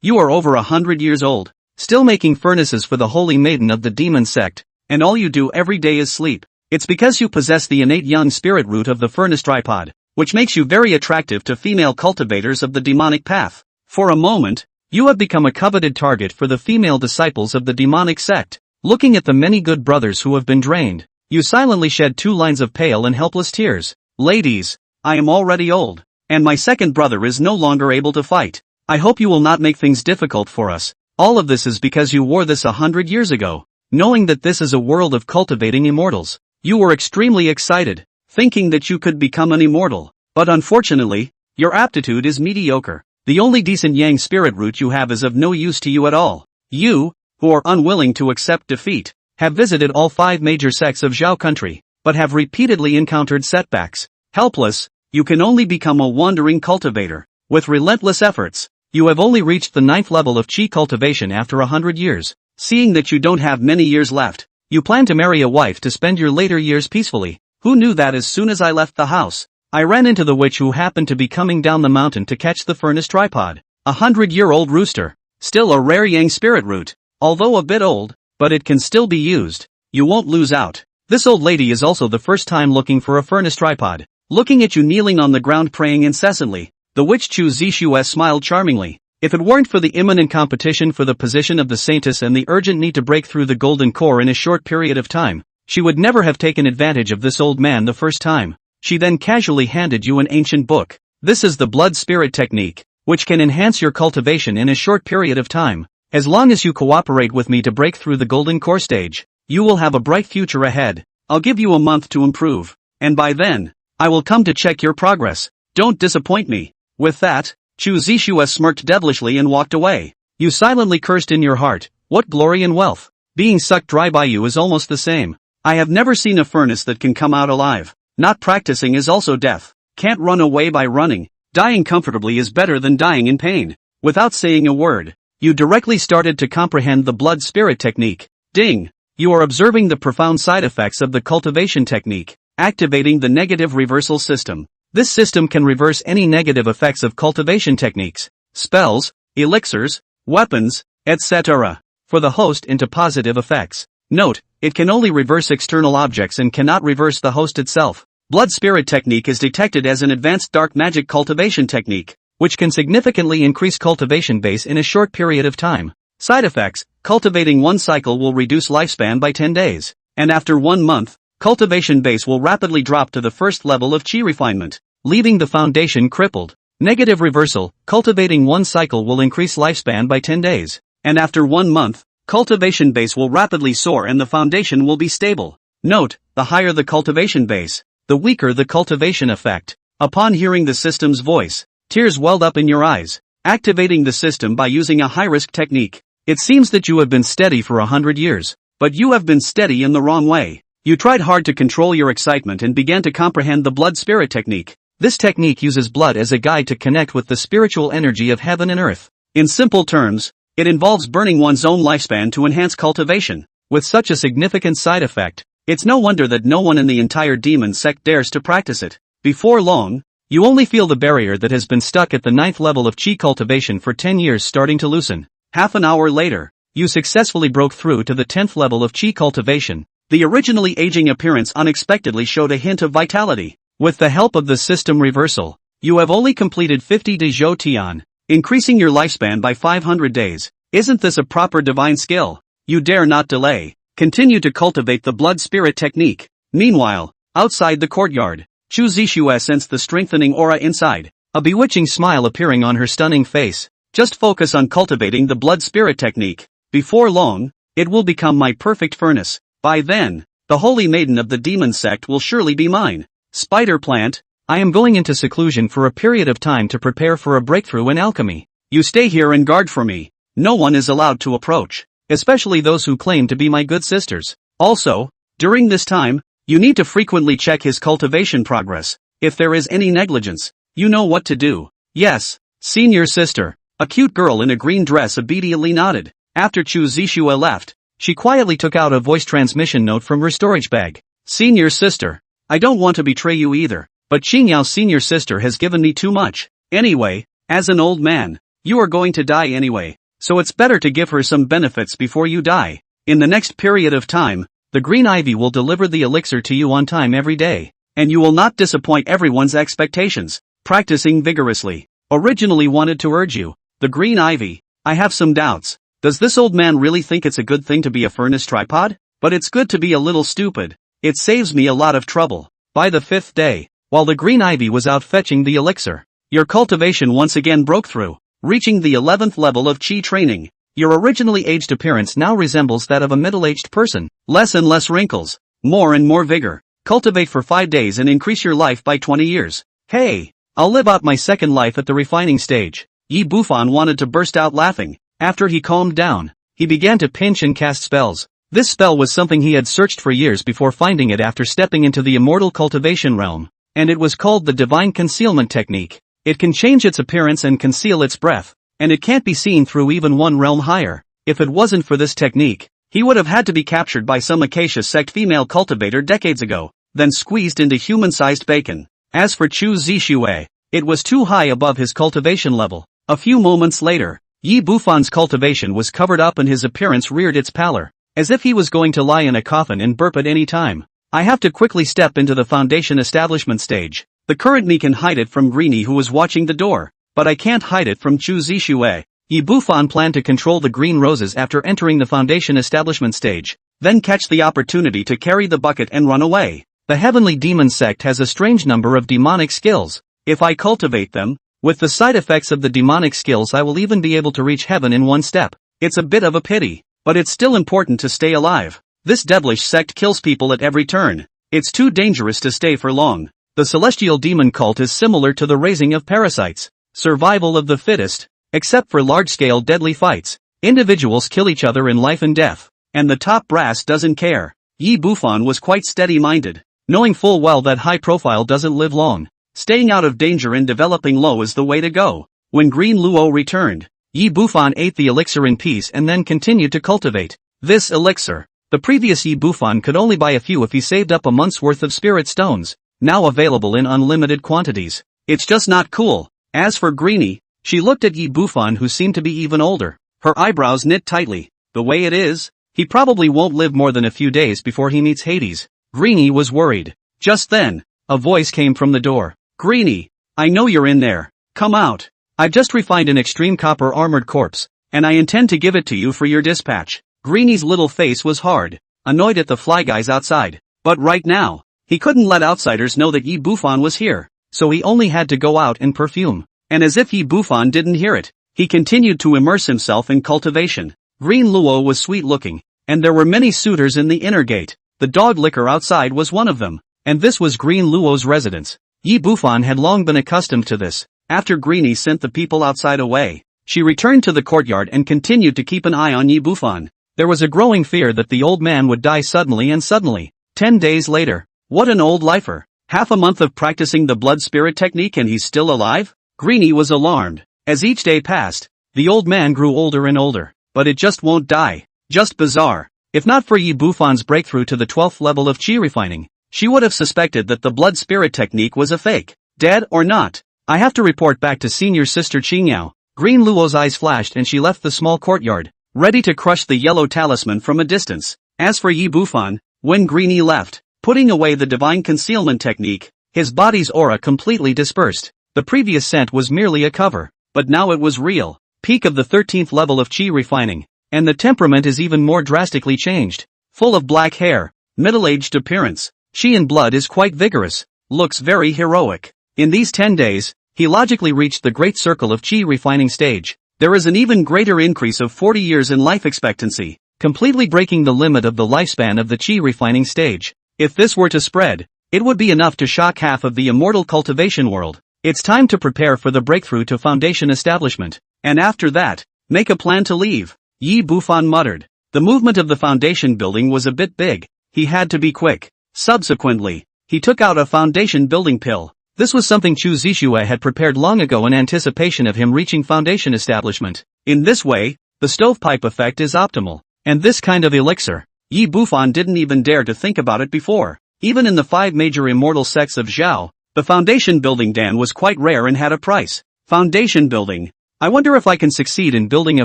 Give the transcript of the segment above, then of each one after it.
You are over 100 years old, still making furnaces for the holy maiden of the demon sect, and all you do every day is sleep. It's because you possess the innate young spirit root of the furnace tripod, which makes you very attractive to female cultivators of the demonic path. For a moment, you have become a coveted target for the female disciples of the demonic sect. Looking at the many good brothers who have been drained, you silently shed 2 lines of pale and helpless tears. Ladies, I am already old, and my second brother is no longer able to fight. I hope you will not make things difficult for us. All of this is because you wore this 100 years ago. Knowing that this is a world of cultivating immortals, you were extremely excited, thinking that you could become an immortal. But unfortunately, your aptitude is mediocre. The only decent yang spirit root you have is of no use to you at all. You, who are unwilling to accept defeat, have visited all 5 major sects of Zhao country, but have repeatedly encountered setbacks. Helpless, you can only become a wandering cultivator. With relentless efforts, you have only reached the 9th level of chi cultivation after 100 years. Seeing that you don't have many years left, you plan to marry a wife to spend your later years peacefully. Who knew that as soon as I left the house, I ran into the witch who happened to be coming down the mountain to catch the furnace tripod. 100-year-old rooster, still a rare yang spirit root. Although a bit old, but it can still be used. You won't lose out. This old lady is also the first time looking for a furnace tripod. Looking at you kneeling on the ground praying incessantly, the witch Chu Zishu smiled charmingly. If it weren't for the imminent competition for the position of the saintess and the urgent need to break through the golden core in a short period of time, she would never have taken advantage of this old man the first time. She then casually handed you an ancient book. This is the blood spirit technique, which can enhance your cultivation in a short period of time. As long as you cooperate with me to break through the golden core stage, you will have a bright future ahead. I'll give you a month to improve, and by then, I will come to check your progress. Don't disappoint me. With that, Chu Zishu smirked devilishly and walked away. You silently cursed in your heart, what glory and wealth. Being sucked dry by you is almost the same. I have never seen a furnace that can come out alive. Not practicing is also death. Can't run away by running. Dying comfortably is better than dying in pain. Without saying a word, you directly started to comprehend the blood spirit technique. Ding! You are observing the profound side effects of the cultivation technique, activating the negative reversal system. This system can reverse any negative effects of cultivation techniques, spells, elixirs, weapons, etc. for the host into positive effects. Note, it can only reverse external objects and cannot reverse the host itself. Blood spirit technique is detected as an advanced dark magic cultivation technique, which can significantly increase cultivation base in a short period of time. Side effects: cultivating 1 cycle will reduce lifespan by 10 days, and after 1 month, cultivation base will rapidly drop to the first level of chi refinement, leaving the foundation crippled. Negative reversal: cultivating 1 cycle will increase lifespan by 10 days, and after 1 month, cultivation base will rapidly soar and the foundation will be stable. Note, the higher the cultivation base, the weaker the cultivation effect. Upon hearing the system's voice, tears welled up in your eyes. Activating the system by using a high-risk technique. It seems that you have been steady for 100 years, but you have been steady in the wrong way. You tried hard to control your excitement and began to comprehend the blood spirit technique. This technique uses blood as a guide to connect with the spiritual energy of heaven and earth. In simple terms, it involves burning one's own lifespan to enhance cultivation. With such a significant side effect, it's no wonder that no one in the entire demon sect dares to practice it. Before long, you only feel the barrier that has been stuck at the 9th level of chi cultivation for 10 years starting to loosen. Half an hour later, you successfully broke through to the 10th level of chi cultivation. The originally aging appearance unexpectedly showed a hint of vitality. With the help of the system reversal, you have only completed 50 de Zhou Tian, increasing your lifespan by 500 days. Isn't this a proper divine skill? You dare not delay. Continue to cultivate the blood spirit technique. Meanwhile, outside the courtyard, Chu Zishu sensed the strengthening aura inside, a bewitching smile appearing on her stunning face. Just focus on cultivating the blood spirit technique. Before long, it will become my perfect furnace. By then, the holy maiden of the demon sect will surely be mine. Spider plant, I am going into seclusion for a period of time to prepare for a breakthrough in alchemy. You stay here and guard for me. No one is allowed to approach, especially those who claim to be my good sisters. Also, during this time, you need to frequently check his cultivation progress. If there is any negligence, you know what to do. Yes, senior sister. A cute girl in a green dress obediently nodded. After Chu Zishu left, she quietly took out a voice transmission note from her storage bag. Senior sister, I don't want to betray you either, but Qingyao's senior sister has given me too much. Anyway, as an old man, You are going to die anyway, so it's better to give her some benefits before you die. In the next period of time, the green ivy will deliver the elixir to you on time every day, and you will not disappoint everyone's expectations. Practicing vigorously. Originally wanted to urge you, the green ivy. I have some doubts. Does this old man really think it's a good thing to be a furnace tripod? But it's good to be a little stupid. It saves me a lot of trouble. By the 5th day, while the green ivy was out fetching the elixir, your cultivation once again broke through, reaching the 11th level of chi training. Your originally aged appearance now resembles that of a middle-aged person. Less and less wrinkles, more and more vigor. Cultivate for 5 days and increase your life by 20 years. Hey, I'll live out my second life at the refining stage. Yi Bufan wanted to burst out laughing. After he calmed down, he began to pinch and cast spells. This spell was something he had searched for years before finding it after stepping into the immortal cultivation realm, and it was called the divine concealment technique. It can change its appearance and conceal its breath, and it can't be seen through even one realm higher. If it wasn't for this technique, he would have had to be captured by some acacia sect female cultivator decades ago, then squeezed into human-sized bacon. As for Chu Zixue, it was too high above his cultivation level. A few moments later, Yi Bufan's cultivation was covered up and his appearance reared its pallor, as if he was going to lie in a coffin and burp at any time. I have to quickly step into the foundation establishment stage. The current me can hide it from Greenie who was watching the door, but I can't hide it from Chu Zixue. Yi Bufan planned to control the green roses after entering the foundation establishment stage, then catch the opportunity to carry the bucket and run away. The heavenly demon sect has a strange number of demonic skills. If I cultivate them, with the side effects of the demonic skills I will even be able to reach heaven in one step. It's a bit of a pity, but it's still important to stay alive. This devilish sect kills people at every turn. It's too dangerous to stay for long. The celestial demon cult is similar to the raising of parasites. Survival of the fittest, except for large-scale deadly fights. Individuals kill each other in life and death, and the top brass doesn't care. Yi Bufan was quite steady-minded, knowing full well that high profile doesn't live long. Staying out of danger and developing low is the way to go. When Green Luo returned, Yi Bufan ate the elixir in peace and then continued to cultivate this elixir. The previous Yi Bufan could only buy a few if he saved up a month's worth of spirit stones, now available in unlimited quantities. It's just not cool. As for Greenie, she looked at Yi Bufan who seemed to be even older, her eyebrows knit tightly. The way it is, he probably won't live more than a few days before he meets Hades. Greenie was worried. Just then, a voice came from the door. Greenie, I know you're in there. Come out. I've just refined an extreme copper armored corpse, and I intend to give it to you for your dispatch. Greenie's little face was hard, annoyed at the fly guys outside. But right now, he couldn't let outsiders know that Yi Bufan was here, so he only had to go out and perfume. And as if Yi Bufan didn't hear it, he continued to immerse himself in cultivation. Green Luo was sweet looking, and there were many suitors in the inner gate. The dog liquor outside was one of them, and this was Green Luo's residence. Yi Bufan had long been accustomed to this. After Greenie sent the people outside away, she returned to the courtyard and continued to keep an eye on Yi Bufan. There was a growing fear that the old man would die suddenly and suddenly. 10 days later. What an old lifer. Half a month of practicing the blood spirit technique and he's still alive? Greenie was alarmed. As each day passed, the old man grew older and older. But it just won't die. Just bizarre. If not for Yi Bufan's breakthrough to the 12th level of chi refining, she would have suspected that the blood spirit technique was a fake. Dead or not, I have to report back to senior sister Qingyao. Green Luo's eyes flashed and she left the small courtyard, ready to crush the yellow talisman from a distance. As for Yi Bufan, when Greenie left, putting away the divine concealment technique, his body's aura completely dispersed. The previous scent was merely a cover, but now it was real. Peak of the 13th level of chi refining, and the temperament is even more drastically changed. Full of black hair, middle-aged appearance, chi in blood is quite vigorous, looks very heroic. In these 10 days, he logically reached the great circle of chi refining stage. There is an even greater increase of 40 years in life expectancy, completely breaking the limit of the lifespan of the chi refining stage. If this were to spread, it would be enough to shock half of the immortal cultivation world. It's time to prepare for the breakthrough to foundation establishment, and after that, make a plan to leave. Yi Bufan muttered. The movement of the foundation building was a bit big. He had to be quick. Subsequently, he took out a foundation building pill. This was something Chu Zixue had prepared long ago in anticipation of him reaching foundation establishment. In this way, the stovepipe effect is optimal. And this kind of elixir, Yi Bufan didn't even dare to think about it before. Even in the 5 major immortal sects of Zhao, the foundation building dan was quite rare and had a price. Foundation building. I wonder if I can succeed in building a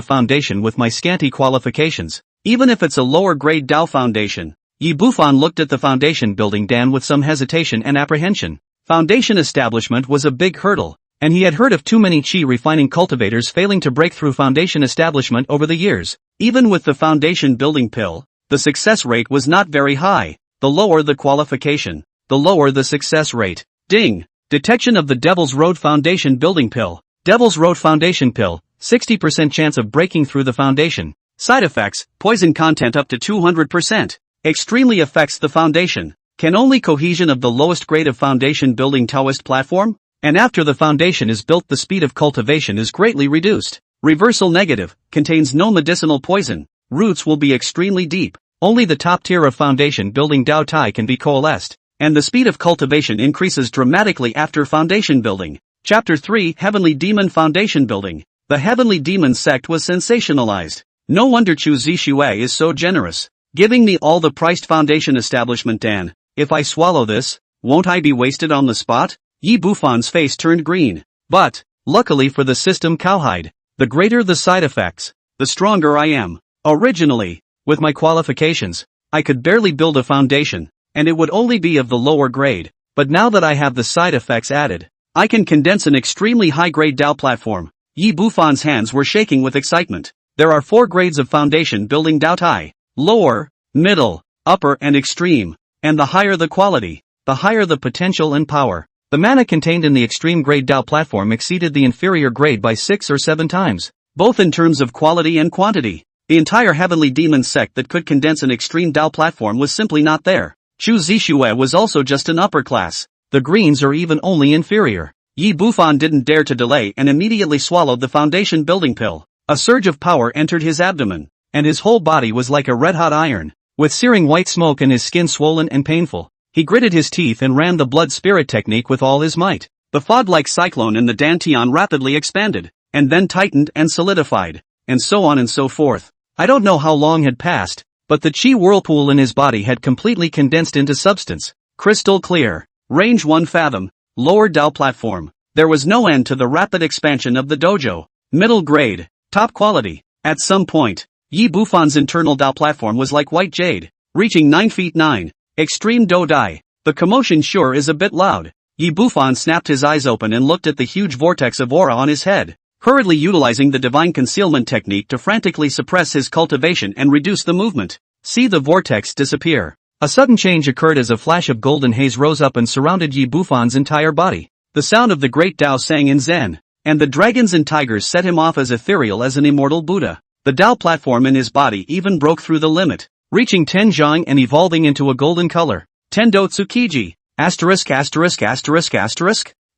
foundation with my scanty qualifications, even if it's a lower grade Dao foundation. Yi Bufan looked at the foundation building Dan with some hesitation and apprehension. Foundation establishment was a big hurdle, and he had heard of too many chi refining cultivators failing to break through foundation establishment over the years. Even with the foundation building pill, the success rate was not very high. The lower the qualification, the lower the success rate. Ding! Detection of the Devil's Road Foundation building pill. Devil's Road Foundation pill, 60% chance of breaking through the foundation. Side effects, poison content up to 200%. Extremely affects the foundation. Can only cohesion of the lowest grade of foundation building Taoist platform? And after the foundation is built the speed of cultivation is greatly reduced. Reversal negative, contains no medicinal poison. Roots will be extremely deep. Only the top tier of foundation building Dao Tai can be coalesced. And the speed of cultivation increases dramatically after foundation building. Chapter 3 Heavenly Demon Foundation Building. The Heavenly Demon sect was sensationalized. No wonder Chu Zixue is so generous, giving me all the priced foundation establishment Dan. If I swallow this, won't I be wasted on the spot? Yi Bufan's face turned green. But, luckily for the system cowhide, the greater the side effects, the stronger I am. Originally, with my qualifications, I could barely build a foundation, and it would only be of the lower grade. But now that I have the side effects added, I can condense an extremely high-grade Dao platform. Yi Bufan's hands were shaking with excitement. There are 4 grades of foundation building Dao Tai. Lower, middle, upper and extreme. And the higher the quality, the higher the potential and power. The mana contained in the extreme grade Dao platform exceeded the inferior grade by 6 or 7 times, both in terms of quality and quantity. The entire Heavenly Demon sect that could condense an extreme Dao platform was simply not there. Chu Zixue was also just an upper class. The greens are even only inferior. Yi Bufan didn't dare to delay and immediately swallowed the foundation building pill. A surge of power entered his abdomen, and his whole body was like a red-hot iron, with searing white smoke and his skin swollen and painful. He gritted his teeth and ran the blood spirit technique with all his might. The fog-like cyclone in the dantian rapidly expanded, and then tightened and solidified, and so on and so forth. I don't know how long had passed, but the chi whirlpool in his body had completely condensed into substance. Crystal clear. Range 1 fathom. Lower Dao platform. There was no end to the rapid expansion of the dojo. Middle grade. Top quality. At some point, Yi Bufan's internal Dao platform was like white jade, reaching 9 feet 9. Extreme Do Dai. The commotion sure is a bit loud. Yi Bufan snapped his eyes open and looked at the huge vortex of aura on his head, hurriedly utilizing the divine concealment technique to frantically suppress his cultivation and reduce the movement. See the vortex disappear. A sudden change occurred as a flash of golden haze rose up and surrounded Yi Bufan's entire body. The sound of the great Dao sang in Zen, and the dragons and tigers set him off as ethereal as an immortal Buddha. The Dao platform in his body even broke through the limit, reaching Tenjiang and evolving into a golden color. Tendo Tsukiji. Asterisk.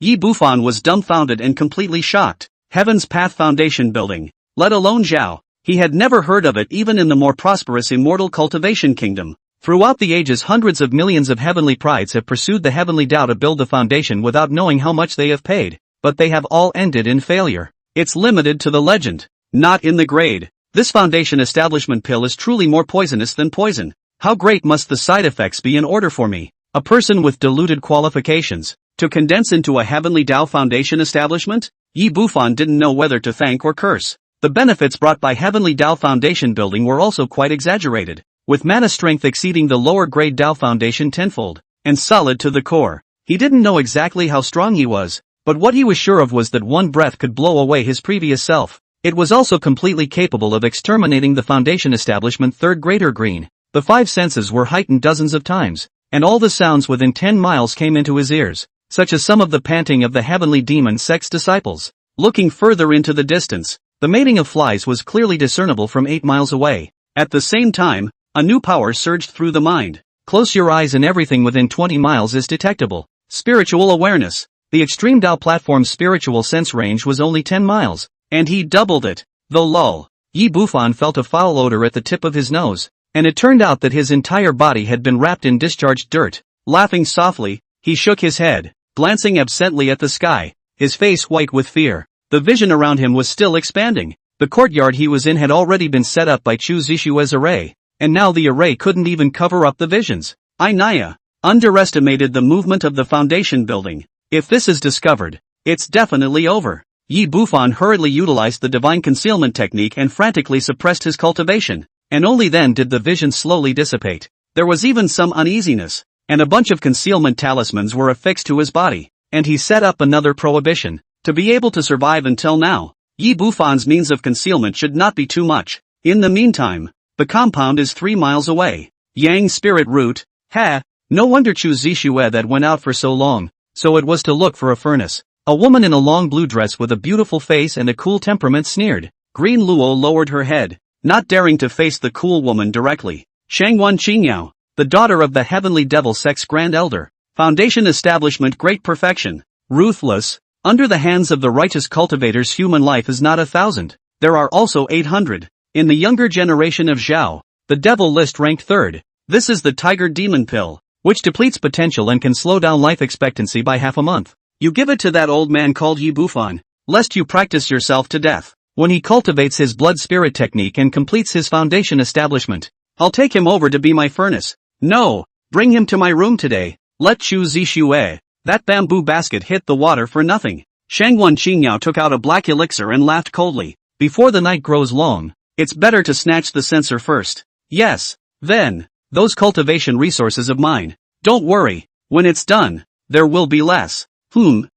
Yi Bufan was dumbfounded and completely shocked. Heaven's Path Foundation building. Let alone Zhao. He had never heard of it even in the more prosperous immortal cultivation kingdom. Throughout the ages hundreds of millions of heavenly prides have pursued the heavenly Dao to build the foundation without knowing how much they have paid, but they have all ended in failure. It's limited to the legend, not in the grade. This foundation establishment pill is truly more poisonous than poison. How great must the side effects be in order for me, a person with diluted qualifications, to condense into a heavenly Dao foundation establishment? Yi Bufan didn't know whether to thank or curse. The benefits brought by heavenly Dao foundation building were also quite exaggerated, with mana strength exceeding the lower grade Dao foundation tenfold, and solid to the core. He didn't know exactly how strong he was, but what he was sure of was that one breath could blow away his previous self. It was also completely capable of exterminating the foundation establishment third grader green. The 5 senses were heightened dozens of times, and all the sounds within 10 miles came into his ears, such as some of the panting of the heavenly demon sect's disciples. Looking further into the distance, the mating of flies was clearly discernible from 8 miles away. At the same time, a new power surged through the mind. Close your eyes and everything within 20 miles is detectable. Spiritual awareness. The Extreme Dao platform's spiritual sense range was only 10 miles, and he doubled it. Though lol. Yi Bufan felt a foul odor at the tip of his nose, and it turned out that his entire body had been wrapped in discharged dirt. Laughing softly, he shook his head, glancing absently at the sky, his face white with fear. The vision around him was still expanding. The courtyard he was in had already been set up by Chu Zixue's array, and now the array couldn't even cover up the visions. Naya underestimated the movement of the foundation building. If this is discovered, it's definitely over. Yi Bufan hurriedly utilized the divine concealment technique and frantically suppressed his cultivation, and only then did the vision slowly dissipate. There was even some uneasiness, and a bunch of concealment talismans were affixed to his body, and he set up another prohibition. To be able to survive until now, Yi Bufan's means of concealment should not be too much. In the meantime, the compound is 3 miles away. Yang spirit root, no wonder Chu Zixue that went out for so long, so it was to look for a furnace. A woman in a long blue dress with a beautiful face and a cool temperament sneered. Green Luo lowered her head, not daring to face the cool woman directly. Shangwan Qingyao, the daughter of the heavenly devil sect's grand elder. Foundation establishment great perfection. Ruthless, under the hands of the righteous cultivators human life is not 1,000. There are also 800. In the younger generation of Zhao, the devil list ranked 3rd. This is the tiger demon pill, which depletes potential and can slow down life expectancy by half a month. You give it to that old man called Yi Bufan, lest you practice yourself to death. When he cultivates his blood spirit technique and completes his foundation establishment, I'll take him over to be my furnace. No, bring him to my room today. Let Chu Zixue. That bamboo basket hit the water for nothing. Shangwan Qingyao took out a black elixir and laughed coldly. Before the night grows long, it's better to snatch the censer first. Yes, then, those cultivation resources of mine. Don't worry, when it's done, there will be less. Shangwan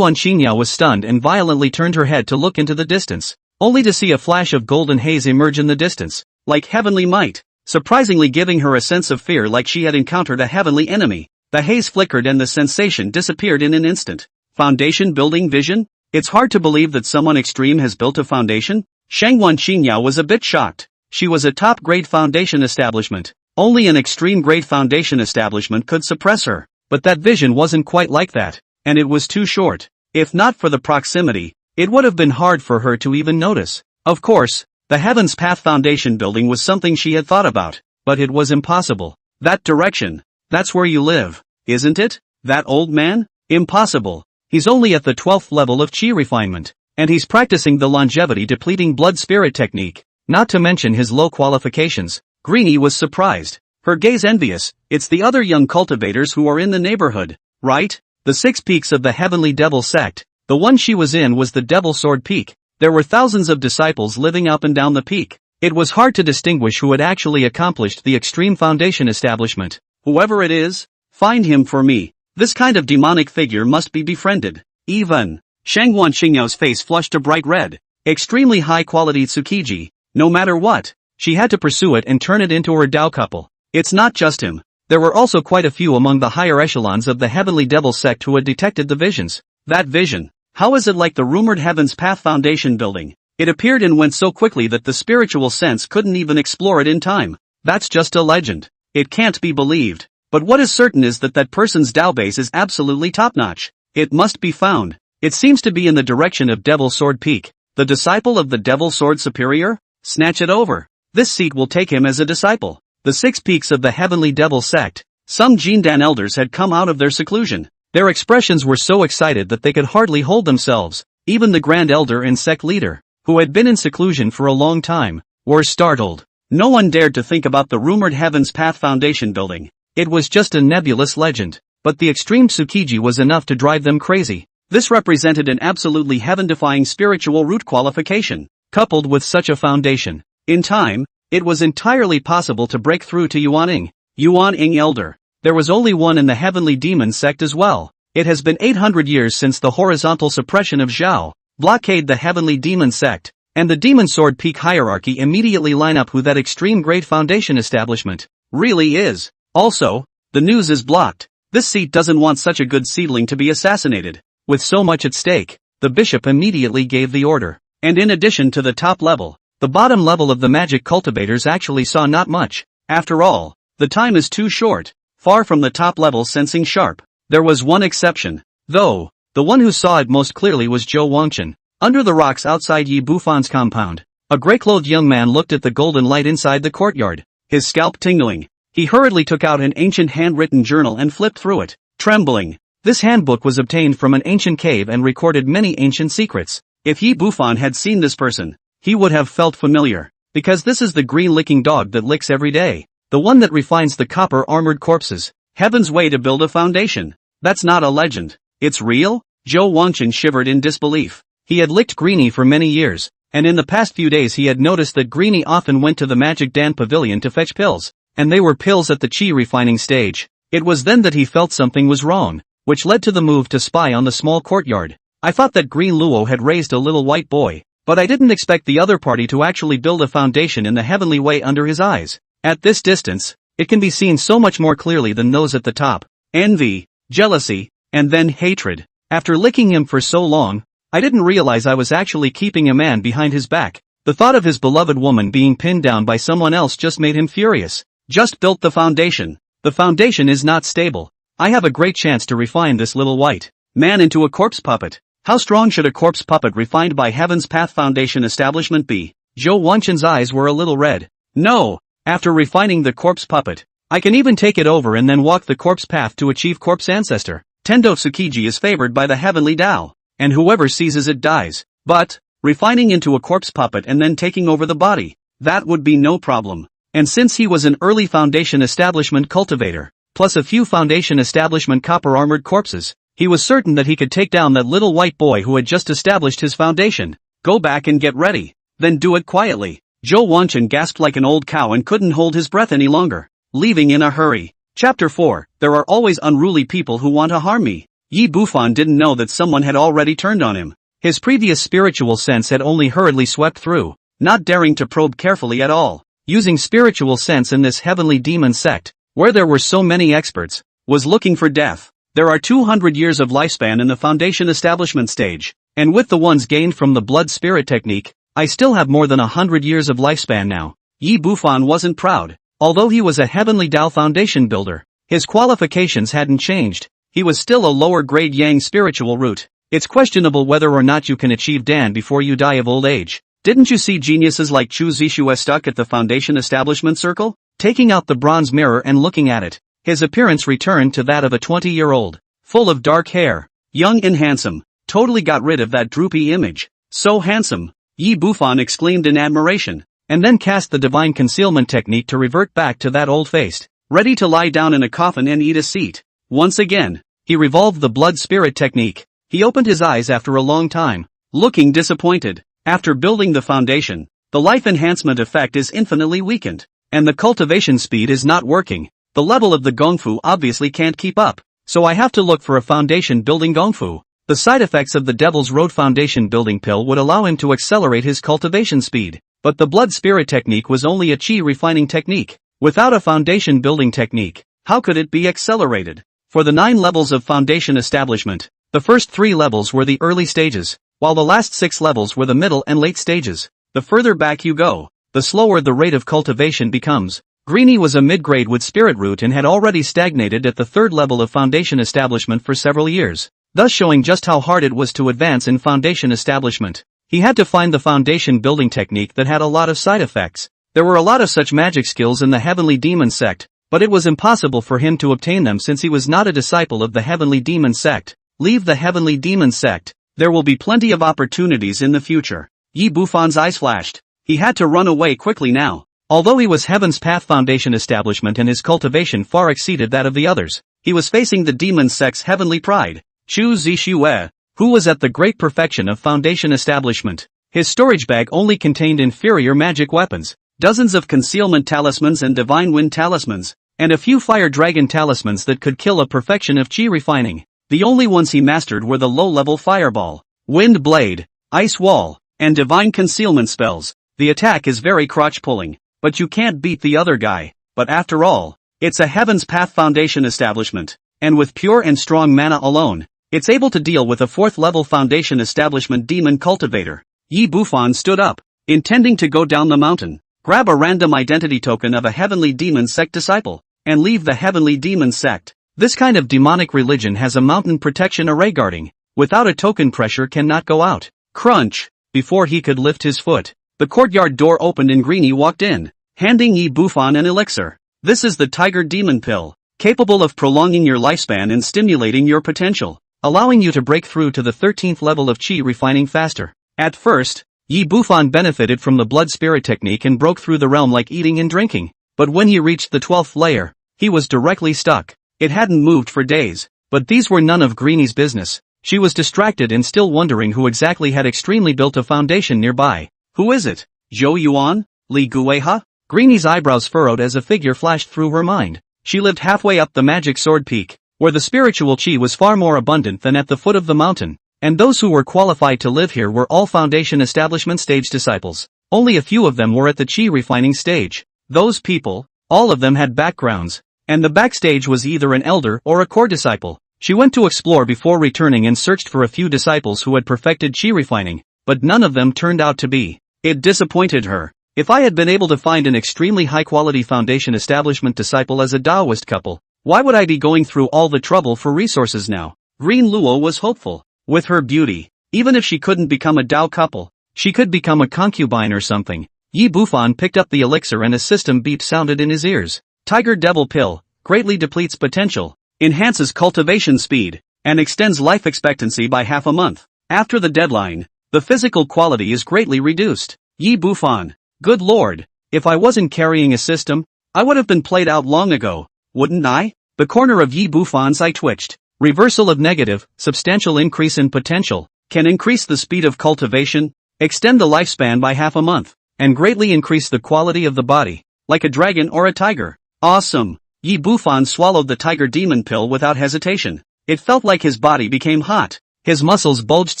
Qingyao was stunned and violently turned her head to look into the distance, only to see a flash of golden haze emerge in the distance, like heavenly might, surprisingly giving her a sense of fear like she had encountered a heavenly enemy. The haze flickered and the sensation disappeared in an instant. Foundation building vision? It's hard to believe that someone extreme has built a foundation? Shangwan Qingyao was a bit shocked. She was a top-grade foundation establishment. Only an extreme-grade foundation establishment could suppress her. But that vision wasn't quite like that, and it was too short. If not for the proximity, it would have been hard for her to even notice. Of course, the Heaven's Path Foundation building was something she had thought about, but it was impossible. That direction, that's where you live, isn't it? That old man? Impossible. He's only at the 12th level of Qi refinement, and he's practicing the longevity-depleting blood spirit technique, not to mention his low qualifications. Greenie was surprised, her gaze envious. It's the other young cultivators who are in the neighborhood, right? The 6 peaks of the Heavenly Devil sect. The one she was in was the Devil Sword Peak. There were thousands of disciples living up and down the peak. It was hard to distinguish who had actually accomplished the extreme foundation establishment. Whoever it is, find him for me. This kind of demonic figure must be befriended. Even. Shangwan Qingyao's face flushed a bright red. Extremely high-quality Tsukiji. No matter what, she had to pursue it and turn it into her Dao couple. It's not just him. There were also quite a few among the higher echelons of the Heavenly Devil sect who had detected the visions. That vision. How is it like the rumored Heaven's Path Foundation building? It appeared and went so quickly that the spiritual sense couldn't even explore it in time. That's just a legend. It can't be believed. But what is certain is that that person's Dao base is absolutely top-notch. It must be found. It seems to be in the direction of Devil Sword Peak. The disciple of the Devil Sword Superior? Snatch it over. This seat will take him as a disciple. The 6 peaks of the Heavenly Devil sect. Some Jindan elders had come out of their seclusion. Their expressions were so excited that they could hardly hold themselves. Even the Grand Elder and sect leader, who had been in seclusion for a long time, were startled. No one dared to think about the rumored Heaven's Path Foundation building. It was just a nebulous legend. But the extreme Tsukiji was enough to drive them crazy. This represented an absolutely heaven-defying spiritual root qualification, coupled with such a foundation. In time, it was entirely possible to break through to Yuan-ing Elder. There was only one in the Heavenly Demon sect as well. It has been 800 years since the horizontal suppression of Zhao blockade the Heavenly Demon sect, and the Demon Sword Peak hierarchy immediately line up who that extreme grade foundation establishment really is. Also, the news is blocked. This seat doesn't want such a good seedling to be assassinated. With so much at stake, the bishop immediately gave the order. And in addition to the top level, the bottom level of the magic cultivators actually saw not much. After all, the time is too short. Far from the top level sensing sharp. There was one exception, though. The one who saw it most clearly was Zhou Wangchen. Under the rocks outside Yi Bufan's compound, a gray-clothed young man looked at the golden light inside the courtyard, his scalp tingling. He hurriedly took out an ancient handwritten journal and flipped through it, trembling. This handbook was obtained from an ancient cave and recorded many ancient secrets. If Yi Bufan had seen this person, he would have felt familiar, because this is the green-licking dog that licks every day. The one that refines the copper-armored corpses. Heaven's way to build a foundation. That's not a legend. It's real? Zhou Wangchen shivered in disbelief. He had licked Greenie for many years, and in the past few days he had noticed that Greenie often went to the Magic Dan Pavilion to fetch pills, and they were pills at the chi refining stage. It was then that he felt something was wrong, which led to the move to spy on the small courtyard. I thought that Green Luo had raised a little white boy, but I didn't expect the other party to actually build a foundation in the heavenly way under his eyes. At this distance, it can be seen so much more clearly than those at the top. Envy, jealousy, and then hatred. After licking him for so long, I didn't realize I was actually keeping a man behind his back. The thought of his beloved woman being pinned down by someone else just made him furious. Just built the foundation. The foundation is not stable. I have a great chance to refine this little white man into a corpse puppet. How strong should a corpse puppet refined by Heaven's Path Foundation establishment be? Zhou Wanchen's eyes were a little red. No, after refining the corpse puppet, I can even take it over and then walk the corpse path to achieve corpse ancestor. Tendo Tsukiji is favored by the heavenly Tao, and whoever seizes it dies. But, refining into a corpse puppet and then taking over the body, that would be no problem. And since he was an early foundation establishment cultivator, plus a few foundation establishment copper-armored corpses, he was certain that he could take down that little white boy who had just established his foundation. Go back and get ready, then do it quietly. Zhou Wanchen gasped like an old cow and couldn't hold his breath any longer, leaving in a hurry. Chapter 4, There are always unruly people who want to harm me. Yi Bufan didn't know that someone had already turned on him. His previous spiritual sense had only hurriedly swept through, not daring to probe carefully at all. Using spiritual sense in this heavenly demon sect, where there were so many experts, was looking for death. There are 200 years of lifespan in the foundation establishment stage, and with the ones gained from the blood spirit technique, I still have more than 100 years of lifespan now. Yi Bufan wasn't proud. Although he was a heavenly Tao foundation builder, his qualifications hadn't changed. He was still a lower grade Yang spiritual root. It's questionable whether or not you can achieve Dan before you die of old age. Didn't you see geniuses like Chu Zishue stuck at the foundation establishment circle, taking out the bronze mirror and looking at it? His appearance returned to that of a 20-year-old, full of dark hair, young and handsome, totally got rid of that droopy image. So handsome, Yi Bufan exclaimed in admiration, and then cast the divine concealment technique to revert back to that old-faced, ready to lie down in a coffin and eat a seat. Once again, he revolved the blood spirit technique. He opened his eyes after a long time, looking disappointed. After building the foundation, the life enhancement effect is infinitely weakened, and the cultivation speed is not working. The level of the Gongfu obviously can't keep up, so I have to look for a foundation building Gongfu. The side effects of the Devil's Road foundation building pill would allow him to accelerate his cultivation speed. But the blood spirit technique was only a chi refining technique. Without a foundation building technique, how could it be accelerated? For the 9 levels of foundation establishment, the first 3 levels were the early stages, while the last 6 levels were the middle and late stages. The further back you go, the slower the rate of cultivation becomes. Greenie was a mid-grade with spirit root and had already stagnated at the 3rd level of foundation establishment for several years, thus showing just how hard it was to advance in foundation establishment. He had to find the foundation building technique that had a lot of side effects. There were a lot of such magic skills in the Heavenly Demon sect, but it was impossible for him to obtain them since he was not a disciple of the Heavenly Demon sect. Leave the Heavenly Demon sect. There will be plenty of opportunities in the future. Yi Bufan's eyes flashed. He had to run away quickly now. Although he was Heaven's Path Foundation establishment and his cultivation far exceeded that of the others, he was facing the demon sect's heavenly pride, Chu Zishue, who was at the great perfection of foundation establishment. His storage bag only contained inferior magic weapons, dozens of concealment talismans and divine wind talismans, and a few fire dragon talismans that could kill a perfection of chi refining. The only ones he mastered were the low-level fireball, wind blade, ice wall, and divine concealment spells. The attack is very crotch-pulling, but you can't beat the other guy. But after all, it's a Heaven's Path Foundation establishment, and with pure and strong mana alone, it's able to deal with a 4th-level foundation establishment demon cultivator. Yi Bufan stood up, intending to go down the mountain, grab a random identity token of a Heavenly Demon sect disciple, and leave the Heavenly Demon sect. This kind of demonic religion has a mountain protection array guarding. Without a token, pressure cannot go out. Crunch! Before he could lift his foot, the courtyard door opened and Greenie walked in, handing Yi Bufan an elixir. This is the Tiger Demon Pill, capable of prolonging your lifespan and stimulating your potential, allowing you to break through to the 13th level of chi refining faster. At first, Yi Bufan benefited from the blood spirit technique and broke through the realm like eating and drinking, but when he reached the 12th layer, he was directly stuck. It hadn't moved for days, but these were none of Greenie's business. She was distracted and still wondering who exactly had extremely built a foundation nearby. Who is it? Zhou Yuan? Li Guiha? Greenie's eyebrows furrowed as a figure flashed through her mind. She lived halfway up the magic sword peak, where the spiritual chi was far more abundant than at the foot of the mountain, and those who were qualified to live here were all foundation establishment stage disciples. Only a few of them were at the chi refining stage. Those people, all of them had backgrounds, and the backstage was either an elder or a core disciple. She went to explore before returning and searched for a few disciples who had perfected chi refining, but none of them turned out to be. It disappointed her. If I had been able to find an extremely high-quality foundation establishment disciple as a Taoist couple, why would I be going through all the trouble for resources now? Green Luo was hopeful. With her beauty, even if she couldn't become a Dao couple, she could become a concubine or something. Yi Bufan picked up the elixir and a system beep sounded in his ears. Tiger Devil Pill, greatly depletes potential, enhances cultivation speed, and extends life expectancy by half a month. After the deadline, the physical quality is greatly reduced. Yi Bufan. Good lord, if I wasn't carrying a system, I would have been played out long ago, wouldn't I? The corner of Yi Bufan's eye twitched. Reversal of negative, substantial increase in potential, can increase the speed of cultivation, extend the lifespan by half a month, and greatly increase the quality of the body, like a dragon or a tiger. Awesome! Yi Bufan swallowed the tiger demon pill without hesitation. It felt like his body became hot. His muscles bulged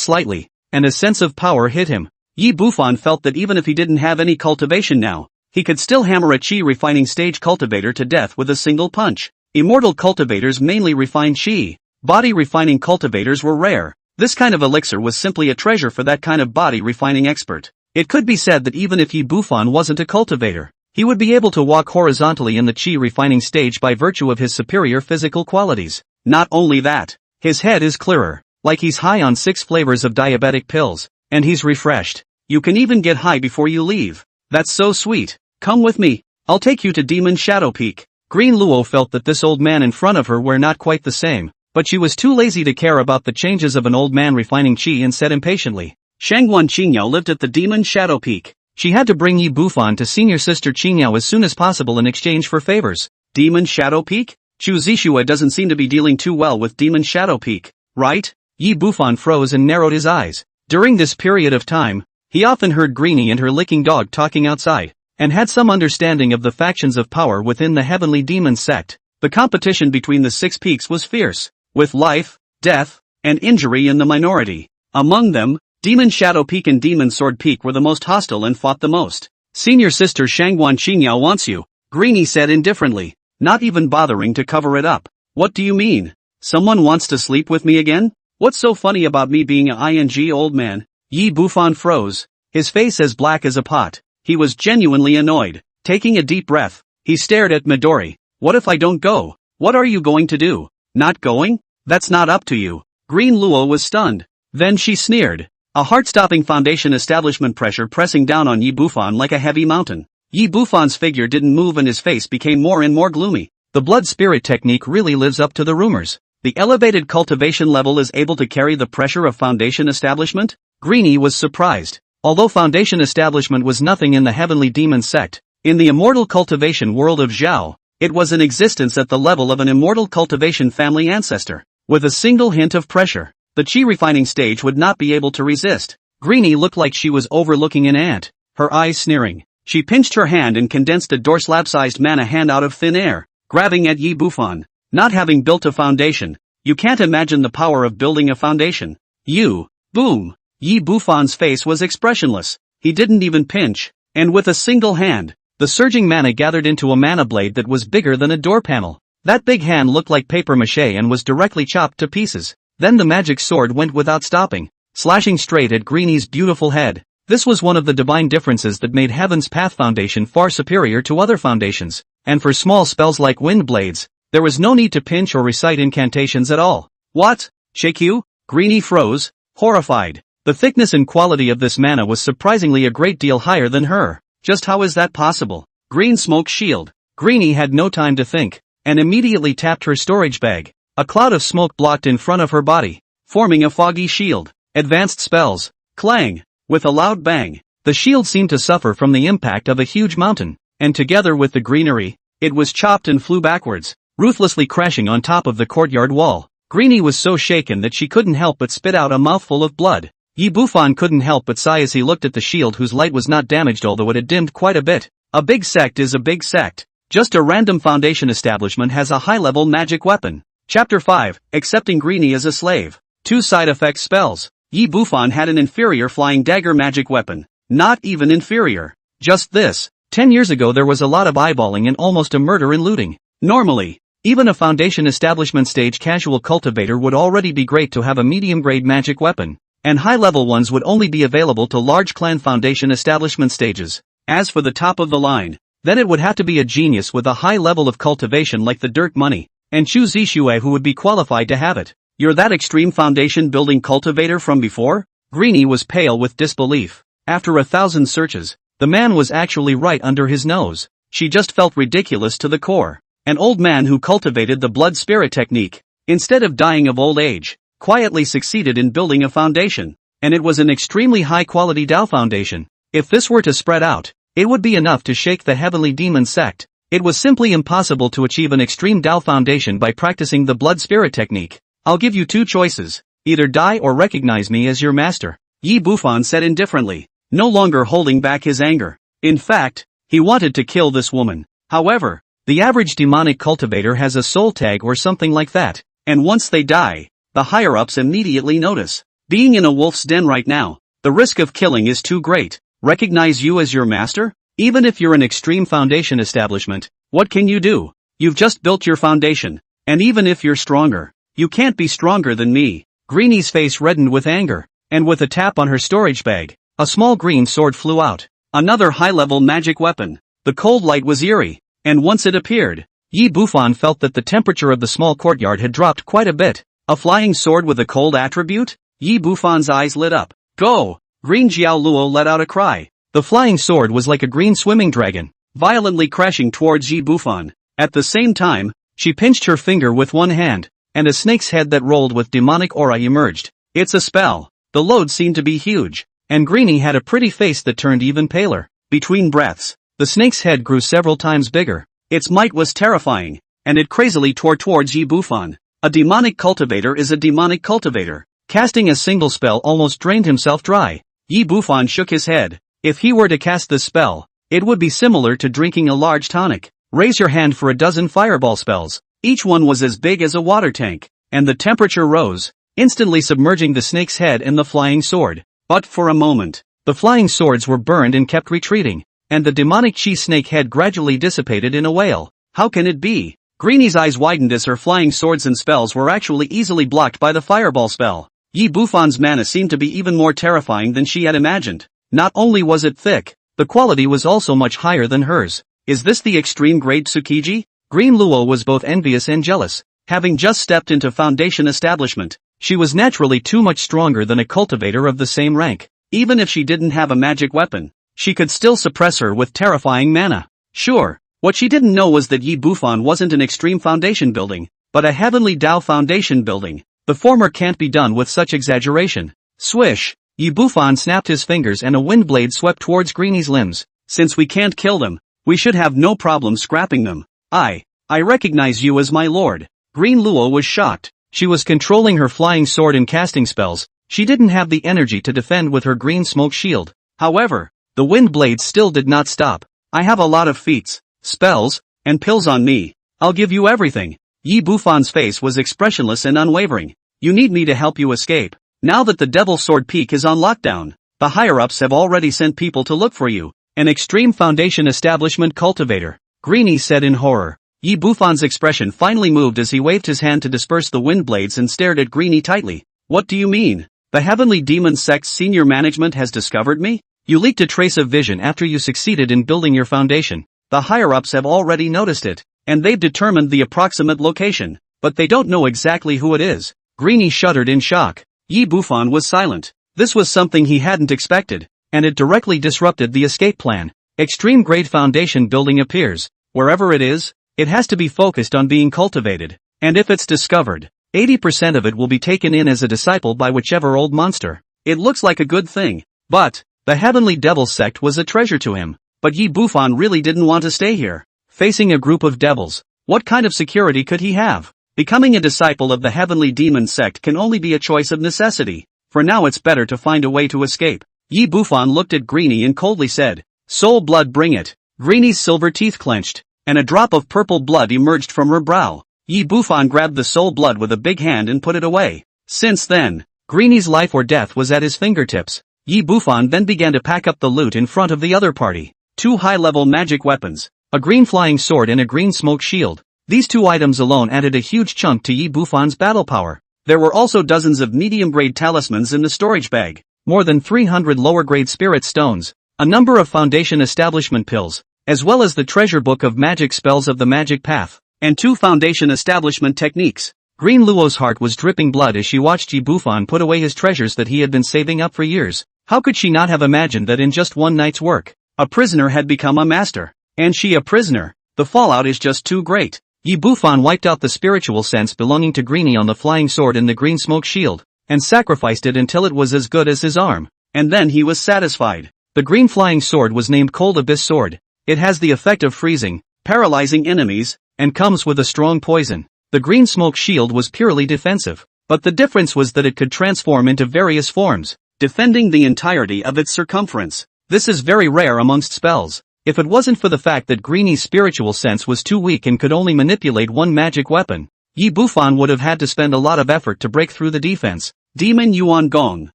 slightly, and a sense of power hit him. Yi Bufan felt that even if he didn't have any cultivation now, he could still hammer a chi refining stage cultivator to death with a single punch. Immortal cultivators mainly refined chi. Body refining cultivators were rare. This kind of elixir was simply a treasure for that kind of body refining expert. It could be said that even if Yi Bufan wasn't a cultivator, he would be able to walk horizontally in the chi refining stage by virtue of his superior physical qualities. Not only that, his head is clearer, like he's high on 6 flavors of diabetic pills, and he's refreshed. You can even get high before you leave. That's so sweet. Come with me. I'll take you to Demon Shadow Peak. Green Luo felt that this old man in front of her were not quite the same, but she was too lazy to care about the changes of an old man refining chi and said impatiently. Shangguan Qingyao lived at the Demon Shadow Peak. She had to bring Yi Bufan to senior sister Qingyao as soon as possible in exchange for favors. Demon Shadow Peak? Chu Zishua doesn't seem to be dealing too well with Demon Shadow Peak, right? Yi Bufan froze and narrowed his eyes. During this period of time, he often heard Greenie and her licking dog talking outside, and had some understanding of the factions of power within the heavenly demon sect. The competition between the 6 peaks was fierce, with life, death, and injury in the minority. Among them, Demon Shadow Peak and Demon Sword Peak were the most hostile and fought the most. Senior sister Shangguan Qingyao wants you, Greenie said indifferently, not even bothering to cover it up. What do you mean? Someone wants to sleep with me again? What's so funny about me being a ing old man? Yi Bufan froze, his face as black as a pot. He was genuinely annoyed. Taking a deep breath, he stared at Midori. What if I don't go? What are you going to do? Not going? That's not up to you. Green Luo was stunned. Then she sneered. A heart-stopping foundation establishment pressure pressing down on Yi Bufan like a heavy mountain. Yi Bufan's figure didn't move and his face became more and more gloomy. The blood spirit technique really lives up to the rumors. The elevated cultivation level is able to carry the pressure of foundation establishment? Greenie was surprised. Although foundation establishment was nothing in the heavenly demon sect, in the immortal cultivation world of Zhao, it was in existence at the level of an immortal cultivation family ancestor. With a single hint of pressure, the chi refining stage would not be able to resist. Greenie looked like she was overlooking an ant, her eyes sneering. She pinched her hand and condensed a door-slab-sized mana hand out of thin air, grabbing at Yi Bufan. Not having built a foundation, you can't imagine the power of building a foundation. Boom! Yi Bufan's face was expressionless. He didn't even pinch, and with a single hand, the surging mana gathered into a mana blade that was bigger than a door panel. That big hand looked like paper mache and was directly chopped to pieces. Then the magic sword went without stopping, slashing straight at Greenie's beautiful head. This was one of the divine differences that made Heaven's Path Foundation far superior to other foundations, and for small spells like wind blades, there was no need to pinch or recite incantations at all. What? Shakyu? Greenie froze, horrified. The thickness and quality of this mana was surprisingly a great deal higher than her. Just how is that possible? Green smoke shield. Greenie had no time to think, and immediately tapped her storage bag. A cloud of smoke blocked in front of her body, forming a foggy shield. Advanced spells. Clang! With a loud bang, the shield seemed to suffer from the impact of a huge mountain, and together with the greenery, it was chopped and flew backwards, ruthlessly crashing on top of the courtyard wall. Greenie was so shaken that she couldn't help but spit out a mouthful of blood. Yi Bufan couldn't help but sigh as he looked at the shield whose light was not damaged although it had dimmed quite a bit. A big sect is a big sect. Just a random foundation establishment has a high-level magic weapon. Chapter 5, Accepting Greenie as a Slave. 2 side effect spells. Yi Bufan had an inferior flying dagger magic weapon. Not even inferior. Just this. 10 years ago there was a lot of eyeballing and almost a murder and looting. Normally, even a foundation establishment stage casual cultivator would already be great to have a medium-grade magic weapon. And high-level ones would only be available to large clan foundation establishment stages. As for the top of the line, then it would have to be a genius with a high level of cultivation like the Dirt Money, and Chu Zishue who would be qualified to have it. You're that extreme foundation building cultivator from before? Greenie was pale with disbelief. After 1,000 searches, the man was actually right under his nose. She just felt ridiculous to the core. An old man who cultivated the blood spirit technique, instead of dying of old age, quietly succeeded in building a foundation, and it was an extremely high-quality Dao foundation. If this were to spread out, it would be enough to shake the heavenly demon sect. It was simply impossible to achieve an extreme Dao foundation by practicing the blood spirit technique. I'll give you 2 choices, either die or recognize me as your master. Yi Bufan said indifferently, no longer holding back his anger. In fact, he wanted to kill this woman. However, the average demonic cultivator has a soul tag or something like that, and once they die, the higher-ups immediately notice. Being in a wolf's den right now, the risk of killing is too great. Recognize you as your master? Even if you're an extreme foundation establishment, what can you do? You've just built your foundation, and even if you're stronger, you can't be stronger than me. Greenie's face reddened with anger, and with a tap on her storage bag, a small green sword flew out. Another high-level magic weapon. The cold light was eerie, and once it appeared, Yi Bufan felt that the temperature of the small courtyard had dropped quite a bit. A flying sword with a cold attribute? Yi Bufan's eyes lit up. Go! Green Jiao Luo let out a cry. The flying sword was like a green swimming dragon, violently crashing towards Yi Bufan. At the same time, she pinched her finger with one hand, and a snake's head that rolled with demonic aura emerged. It's a spell. The load seemed to be huge, and Greenie had a pretty face that turned even paler. Between breaths, the snake's head grew several times bigger. Its might was terrifying, and it crazily tore towards Yi Bufan. A demonic cultivator is a demonic cultivator. Casting a single spell almost drained himself dry. Yi Bufan shook his head. If he were to cast this spell, it would be similar to drinking a large tonic. Raise your hand for a dozen fireball spells. Each one was as big as a water tank, and the temperature rose, instantly submerging the snake's head and the flying sword. But for a moment, the flying swords were burned and kept retreating, and the demonic chi snake head gradually dissipated in a wail. How can it be? Greenie's eyes widened as her flying swords and spells were actually easily blocked by the fireball spell. Yi Bufan's mana seemed to be even more terrifying than she had imagined. Not only was it thick, the quality was also much higher than hers. Is this the extreme grade Tsukiji? Green Luo was both envious and jealous. Having just stepped into foundation establishment, she was naturally too much stronger than a cultivator of the same rank. Even if she didn't have a magic weapon, she could still suppress her with terrifying mana. Sure. What she didn't know was that Yi Bufan wasn't an extreme foundation building, but a heavenly Dao foundation building. The former can't be done with such exaggeration. Swish! Yi Bufan snapped his fingers and a wind blade swept towards Greenie's limbs. Since we can't kill them, we should have no problem scrapping them. I recognize you as my lord. Green Luo was shocked. She was controlling her flying sword and casting spells. She didn't have the energy to defend with her green smoke shield. However, the wind blade still did not stop. I have a lot of feats, spells, and pills on me. I'll give you everything. Yi Bufan's face was expressionless and unwavering. You need me to help you escape. Now that the Devil's Sword Peak is on lockdown, the higher-ups have already sent people to look for you. An extreme foundation establishment cultivator. Greenie said in horror. Yi Bufan's expression finally moved as he waved his hand to disperse the wind blades and stared at Greenie tightly. What do you mean? The Heavenly Demon Sect's senior management has discovered me? You leaked a trace of vision after you succeeded in building your foundation. The higher-ups have already noticed it, and they've determined the approximate location, but they don't know exactly who it is. Greenie shuddered in shock. Yi Bufan was silent. This was something he hadn't expected, and it directly disrupted the escape plan. Extreme grade foundation building appears. Wherever it is, it has to be focused on being cultivated, and if it's discovered, 80% of it will be taken in as a disciple by whichever old monster. It looks like a good thing, but the Heavenly Devil Sect was a treasure to him. But Yi Bufan really didn't want to stay here. Facing a group of devils, what kind of security could he have? Becoming a disciple of the heavenly demon sect can only be a choice of necessity. For now it's better to find a way to escape. Yi Bufan looked at Greenie and coldly said, "Soul blood, bring it." Greenie's silver teeth clenched, and a drop of purple blood emerged from her brow. Yi Bufan grabbed the soul blood with a big hand and put it away. Since then, Greenie's life or death was at his fingertips. Yi Bufan then began to pack up the loot in front of the other party. 2 high-level magic weapons, a green flying sword and a green smoke shield. These 2 items alone added a huge chunk to Yi Bufan's battle power. There were also dozens of medium-grade talismans in the storage bag, more than 300 lower-grade spirit stones, a number of foundation establishment pills, as well as the treasure book of magic spells of the magic path, and 2 foundation establishment techniques. Green Luo's heart was dripping blood as she watched Yi Bufan put away his treasures that he had been saving up for years. How could she not have imagined that in just one night's work, a prisoner had become a master? And she a prisoner? The fallout is just too great. Yi Bufan wiped out the spiritual sense belonging to Greenie on the flying sword and the green smoke shield, and sacrificed it until it was as good as his arm. And then he was satisfied. The green flying sword was named Cold Abyss Sword. It has the effect of freezing, paralyzing enemies, and comes with a strong poison. The green smoke shield was purely defensive, but the difference was that it could transform into various forms, defending the entirety of its circumference. This is very rare amongst spells. If it wasn't for the fact that Greenie's spiritual sense was too weak and could only manipulate one magic weapon, Yi Bufan would have had to spend a lot of effort to break through the defense. Demon Yuan Gong.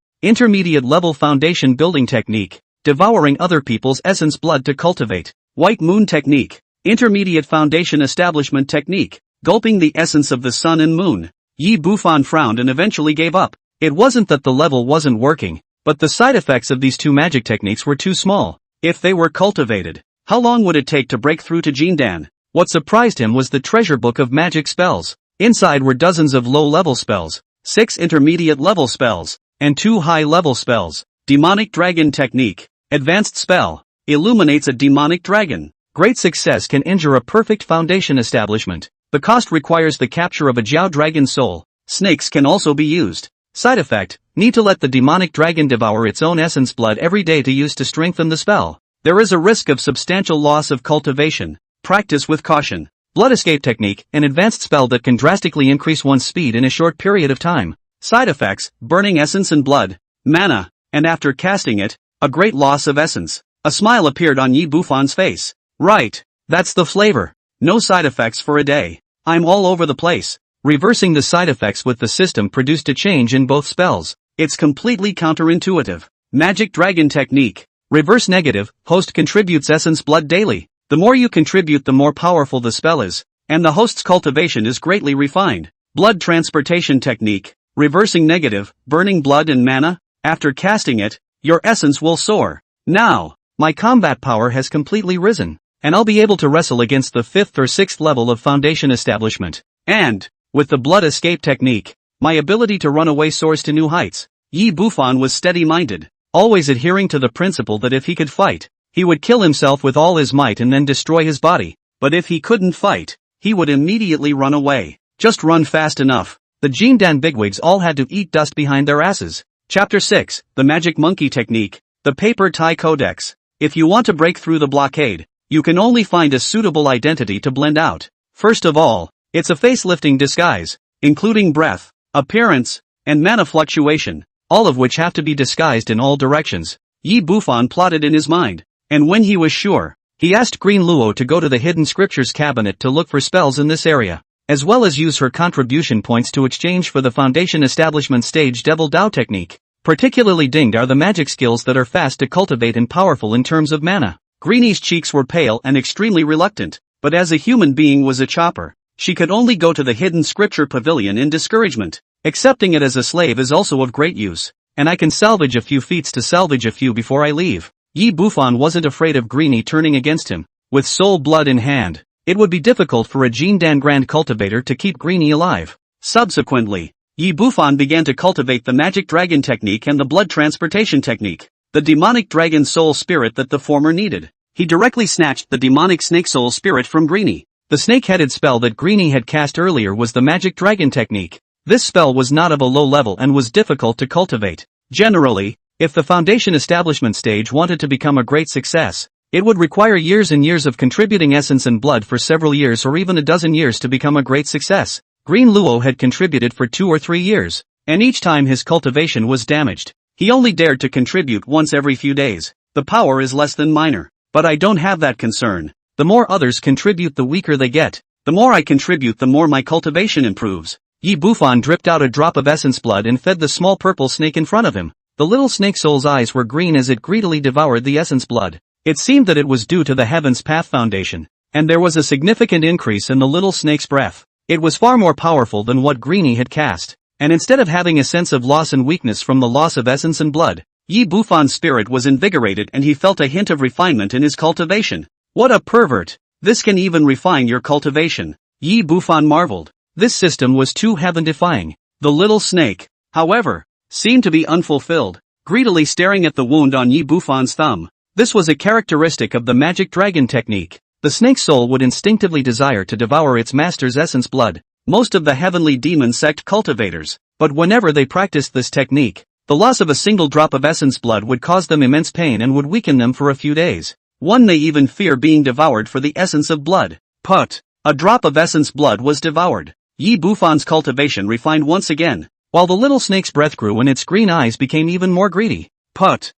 Intermediate level foundation building technique. Devouring other people's essence blood to cultivate. White Moon technique. Intermediate foundation establishment technique. Gulping the essence of the sun and moon. Yi Bufan frowned and eventually gave up. It wasn't that the level wasn't working, but the side effects of these 2 magic techniques were too small. If they were cultivated, how long would it take to break through to Jindan? What surprised him was the treasure book of magic spells. Inside were dozens of low-level spells, 6 intermediate-level spells, and 2 high-level spells. Demonic Dragon Technique. Advanced spell. Illuminates a demonic dragon. Great success can injure a perfect foundation establishment. The cost requires the capture of a Jiao dragon soul. Snakes can also be used. Side effect, need to let the demonic dragon devour its own essence blood every day to use to strengthen the spell. There is a risk of substantial loss of cultivation. Practice with caution. Blood escape technique, an advanced spell that can drastically increase one's speed in a short period of time. Side effects, burning essence and blood, mana, and after casting it, a great loss of essence. A smile appeared on Yi Bufan's face. Right, that's the flavor. No side effects for a day. I'm all over the place. Reversing the side effects with the system produced a change in both spells. It's completely counterintuitive. Magic Dragon Technique. Reverse negative, host contributes essence blood daily. The more you contribute the more powerful the spell is, and the host's cultivation is greatly refined. Blood Transportation Technique. Reversing negative, burning blood and mana. After casting it, your essence will soar. Now, my combat power has completely risen, and I'll be able to wrestle against the 5th or 6th level of foundation establishment. And, with the blood escape technique, my ability to run away soars to new heights. Yi Bufan was steady-minded, always adhering to the principle that if he could fight, he would kill himself with all his might and then destroy his body. But if he couldn't fight, he would immediately run away. Just run fast enough. The Jindan bigwigs all had to eat dust behind their asses. Chapter 6, The Magic Monkey Technique. The Paper Tie Codex. If you want to break through the blockade, you can only find a suitable identity to blend out. First of all, it's a face-lifting disguise, including breath, appearance, and mana fluctuation, all of which have to be disguised in all directions. Yi Bufan plotted in his mind, and when he was sure, he asked Green Luo to go to the Hidden Scriptures cabinet to look for spells in this area, as well as use her contribution points to exchange for the Foundation Establishment Stage Devil Dao technique. Particularly dinged are the magic skills that are fast to cultivate and powerful in terms of mana. Greenie's cheeks were pale and extremely reluctant, but as a human being was a chopper. She could only go to the Hidden Scripture Pavilion in discouragement. Accepting it as a slave is also of great use, and I can salvage a few feats to salvage a few before I leave. Yi Bufan wasn't afraid of Greenie turning against him. With soul blood in hand, it would be difficult for a Jindan Grand Cultivator to keep Greenie alive. Subsequently, Yi Bufan began to cultivate the Magic Dragon Technique and the Blood Transportation Technique, the demonic dragon soul spirit that the former needed. He directly snatched the demonic snake soul spirit from Greenie. The snake-headed spell that Greenie had cast earlier was the Magic Dragon Technique. This spell was not of a low level and was difficult to cultivate. Generally, if the Foundation Establishment stage wanted to become a great success, it would require years and years of contributing essence and blood for several years or even a dozen years to become a great success. Green Luo had contributed for 2 or 3 years, and each time his cultivation was damaged. He only dared to contribute once every few days. The power is less than minor. But I don't have that concern. The more others contribute, the weaker they get. The more I contribute, the more my cultivation improves. Yi Bufan dripped out a drop of essence blood and fed the small purple snake in front of him. The little snake soul's eyes were green as it greedily devoured the essence blood. It seemed that it was due to the Heaven's Path Foundation, and there was a significant increase in the little snake's breath. It was far more powerful than what Greenie had cast, and instead of having a sense of loss and weakness from the loss of essence and blood, Yi Bufan's spirit was invigorated and he felt a hint of refinement in his cultivation. What a pervert! This can even refine your cultivation. Yi Bufan marveled. This system was too heaven-defying. The little snake, however, seemed to be unfulfilled, greedily staring at the wound on Yi Bufan's thumb. This was a characteristic of the magic dragon technique. The snake's soul would instinctively desire to devour its master's essence blood. Most of the heavenly demon sect cultivators, but whenever they practiced this technique, the loss of a single drop of essence blood would cause them immense pain and would weaken them for a few days. One may even fear being devoured for the essence of blood. Put. A drop of essence blood was devoured. Yi Bufan's cultivation refined once again, while the little snake's breath grew and its green eyes became even more greedy. Put.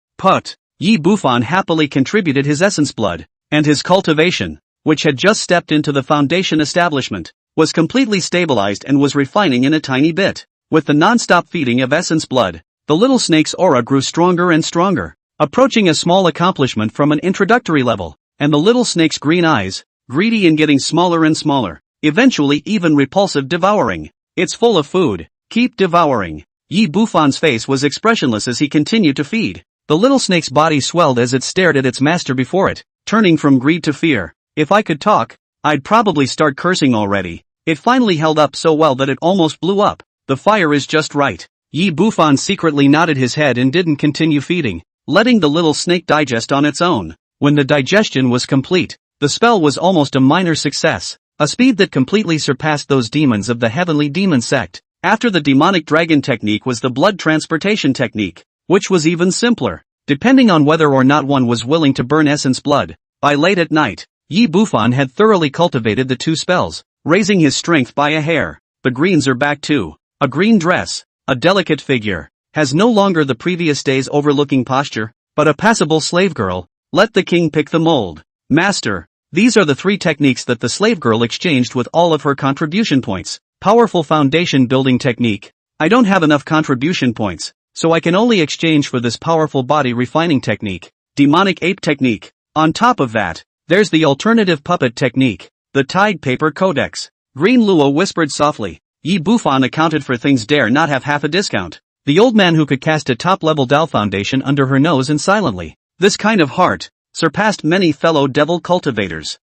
Yi Bufan happily contributed his essence blood, and his cultivation, which had just stepped into the foundation establishment, was completely stabilized and was refining in a tiny bit. With the non-stop feeding of essence blood, the little snake's aura grew stronger and stronger, approaching a small accomplishment from an introductory level, and the little snake's green eyes, greedy and getting smaller and smaller, eventually even repulsive, devouring. It's full of food, keep devouring. Yi Bufan's face was expressionless as he continued to feed. The little snake's body swelled as it stared at its master before it, turning from greed to fear. If I could talk, I'd probably start cursing already. It finally held up so well that it almost blew up. The fire is just right. Yi Bufan secretly nodded his head and didn't continue feeding, letting the little snake digest on its own. When the digestion was complete, the spell was almost a minor success, a speed that completely surpassed those demons of the heavenly demon sect. After the demonic dragon technique was the blood transportation technique, which was even simpler, depending on whether or not one was willing to burn essence blood. By late at night, Yi Bufan had thoroughly cultivated the two spells, raising his strength by a hair. The greens are back too. A green dress, a delicate figure, has no longer the previous day's overlooking posture, but a passable slave girl. Let the king pick the mold. Master, these are the 3 techniques that the slave girl exchanged with all of her contribution points. Powerful foundation building technique. I don't have enough contribution points, so I can only exchange for this powerful body refining technique. Demonic ape technique. On top of that, there's the alternative puppet technique, the tied paper codex. Green Luo whispered softly. Yi Bufan accounted for things dare not have half a discount. The old man who could cast a top-level Dao foundation under her nose and silently. This kind of heart surpassed many fellow devil cultivators.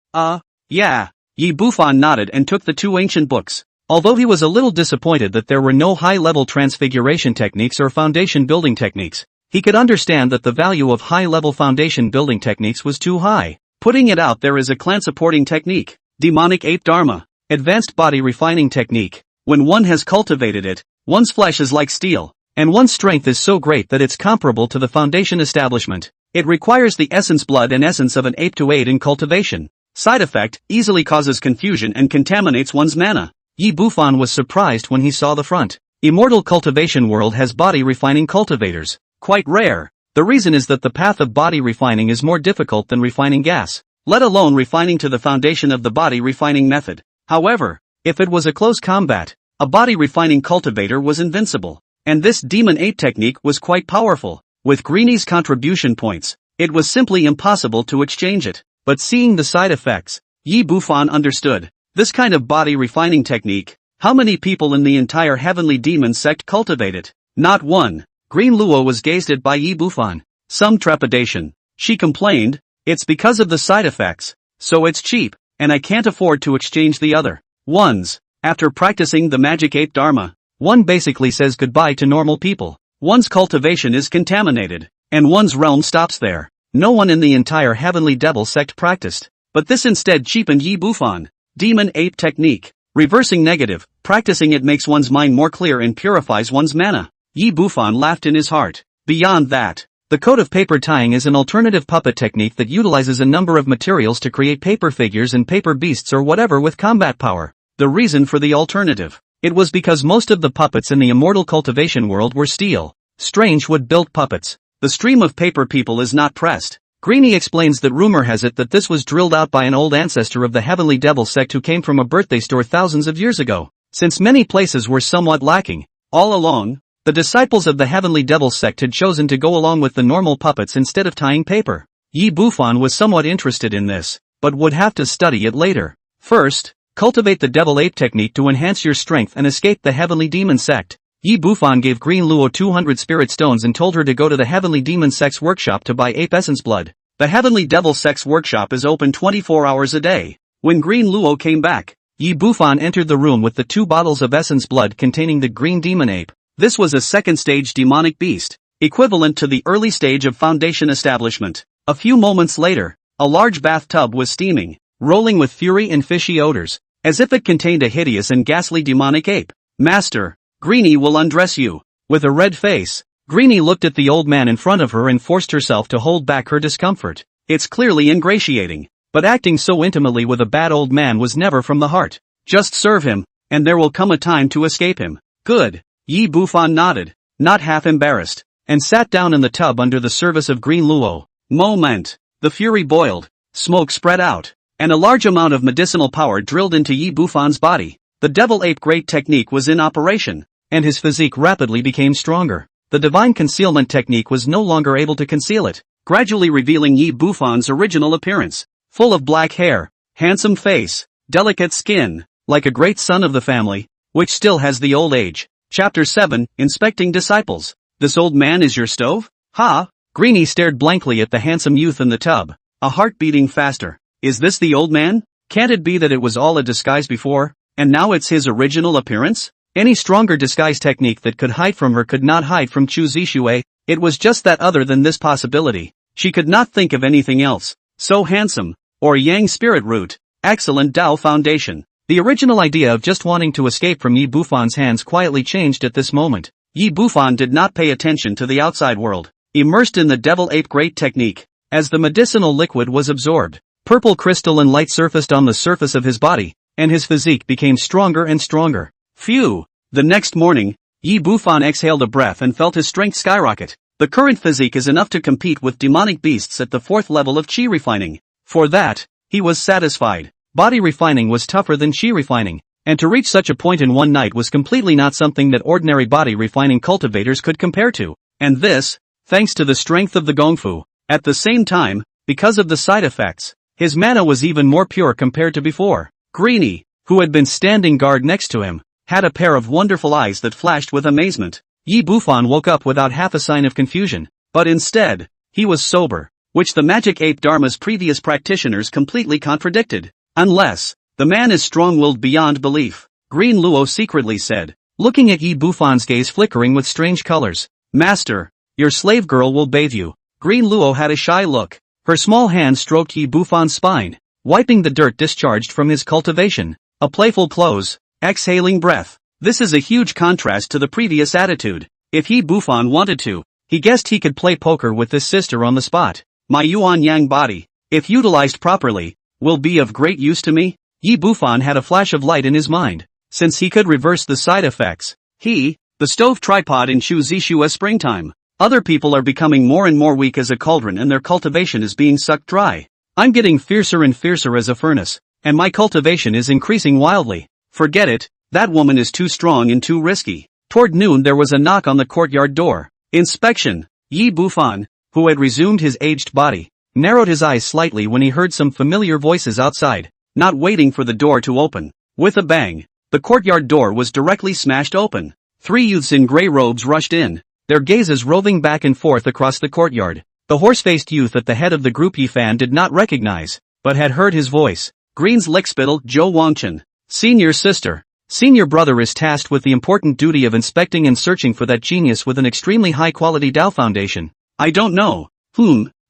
Yeah. Yi Bufan nodded and took the 2 ancient books. Although he was a little disappointed that there were no high-level transfiguration techniques or foundation building techniques, he could understand that the value of high-level foundation building techniques was too high. Putting it out there is a clan-supporting technique. Demonic ape dharma. Advanced body refining technique. When one has cultivated it, one's flesh is like steel, and one's strength is so great that it's comparable to the foundation establishment. It requires the essence blood and essence of an ape to aid in cultivation. Side effect, easily causes confusion and contaminates one's mana. Yi Bufan was surprised when he saw the front. Immortal cultivation world has body refining cultivators. Quite rare. The reason is that the path of body refining is more difficult than refining gas, let alone refining to the foundation of the body refining method. However, if it was a close combat, a body refining cultivator was invincible, and this demon ape technique was quite powerful. With Greenie's contribution points, it was simply impossible to exchange it, but seeing the side effects, Yi Bufan understood. This kind of body refining technique, how many people in the entire heavenly demon sect cultivate it? Not one. Green Luo was gazed at by Yi Bufan. Some trepidation. She complained, it's because of the side effects, so it's cheap, and I can't afford to exchange the other ones. After practicing the magic ape dharma, one basically says goodbye to normal people. One's cultivation is contaminated, and one's realm stops there. No one in the entire heavenly devil sect practiced, but this instead cheapened Yi Bufan. Demon ape technique. Reversing negative, practicing it makes one's mind more clear and purifies one's mana. Yi Bufan laughed in his heart. Beyond that, the code of paper tying is an alternative puppet technique that utilizes a number of materials to create paper figures and paper beasts or whatever with combat power. The reason for the alternative It was because most of the puppets in the immortal cultivation world were steel, strange wood-built puppets. The stream of paper people is not pressed. Greenie explains that rumor has it that this was drilled out by an old ancestor of the Heavenly Devil sect who came from a birthday store thousands of years ago. Since many places were somewhat lacking, all along, the disciples of the Heavenly Devil sect had chosen to go along with the normal puppets instead of tying paper. Yi Bufan was somewhat interested in this, but would have to study it later. First, cultivate the devil ape technique to enhance your strength and escape the Heavenly Demon sect. Yi Bufan gave Green Luo 200 spirit stones and told her to go to the Heavenly Demon sect's workshop to buy ape essence blood. The Heavenly Devil sect's workshop is open 24 hours a day. When Green Luo came back, Yi Bufan entered the room with the 2 bottles of essence blood containing the green demon ape. This was a second stage demonic beast, equivalent to the early stage of foundation establishment. A few moments later, a large bathtub was steaming, rolling with fury and fishy odors, as if it contained a hideous and ghastly demonic ape. Master, Greenie will undress you. With a red face, Greenie looked at the old man in front of her and forced herself to hold back her discomfort. It's clearly ingratiating, but acting so intimately with a bad old man was never from the heart. Just serve him, and there will come a time to escape him. Good. Yi Bufan nodded, not half embarrassed, and sat down in the tub under the service of Green Luo. Moment. The fury boiled, smoke spread out, and a large amount of medicinal power drilled into Yi Bufan's body. The devil ape great technique was in operation, and his physique rapidly became stronger. The divine concealment technique was no longer able to conceal it, gradually revealing Yi Bufan's original appearance. Full of black hair, handsome face, delicate skin, like a great son of the family, which still has the old age. Chapter 7, Inspecting Disciples. This old man is your stove? Ha! Greenie stared blankly at the handsome youth in the tub, a heart beating faster. Is this the old man? Can't it be that it was all a disguise before, and now it's his original appearance? Any stronger disguise technique that could hide from her could not hide from Chu Zixue. It was just that other than this possibility, she could not think of anything else. So handsome, or Yang spirit root, excellent Tao foundation. The original idea of just wanting to escape from Yi Bufan's hands quietly changed at this moment. Yi Bufan did not pay attention to the outside world, immersed in the devil ape great technique. As the medicinal liquid was absorbed, purple crystal and light surfaced on the surface of his body, and his physique became stronger and stronger. Phew! The next morning, Yi Bufan exhaled a breath and felt his strength skyrocket. The current physique is enough to compete with demonic beasts at the 4th level of Qi refining. For that, he was satisfied. Body refining was tougher than Qi refining, and to reach such a point in one night was completely not something that ordinary body refining cultivators could compare to. And this, thanks to the strength of the Gongfu. At the same time, because of the side effects, his mana was even more pure compared to before. Greenie, who had been standing guard next to him, had a pair of wonderful eyes that flashed with amazement. Yi Bufan woke up without half a sign of confusion, but instead, he was sober, which the magic ape Dharma's previous practitioners completely contradicted. Unless, the man is strong-willed beyond belief, Green Luo secretly said, looking at Yi Bufan's gaze flickering with strange colors. Master, your slave girl will bathe you. Green Luo had a shy look. Her small hand stroked Yi Bufan's spine, wiping the dirt discharged from his cultivation. A playful close, exhaling breath. This is a huge contrast to the previous attitude. If Yi Bufan wanted to, he guessed he could play poker with this sister on the spot. My Yuan Yang body, if utilized properly, will be of great use to me? Yi Bufan had a flash of light in his mind. Since he could reverse the side effects, the stove tripod in Chu Zixue's springtime. Other people are becoming more and more weak as a cauldron and their cultivation is being sucked dry. I'm getting fiercer and fiercer as a furnace, and my cultivation is increasing wildly. Forget it, that woman is too strong and too risky. Toward noon there was a knock on the courtyard door. Inspection. Yi Bufan, who had resumed his aged body, narrowed his eyes slightly when he heard some familiar voices outside, not waiting for the door to open. With a bang, the courtyard door was directly smashed open. 3 youths in gray robes rushed in, their gazes roving back and forth across the courtyard. The horse-faced youth at the head of the group Yifan did not recognize, but had heard his voice. Green's lickspittle, Zhou Wangchen. Senior sister. Senior brother is tasked with the important duty of inspecting and searching for that genius with an extremely high-quality Dao foundation. I don't know.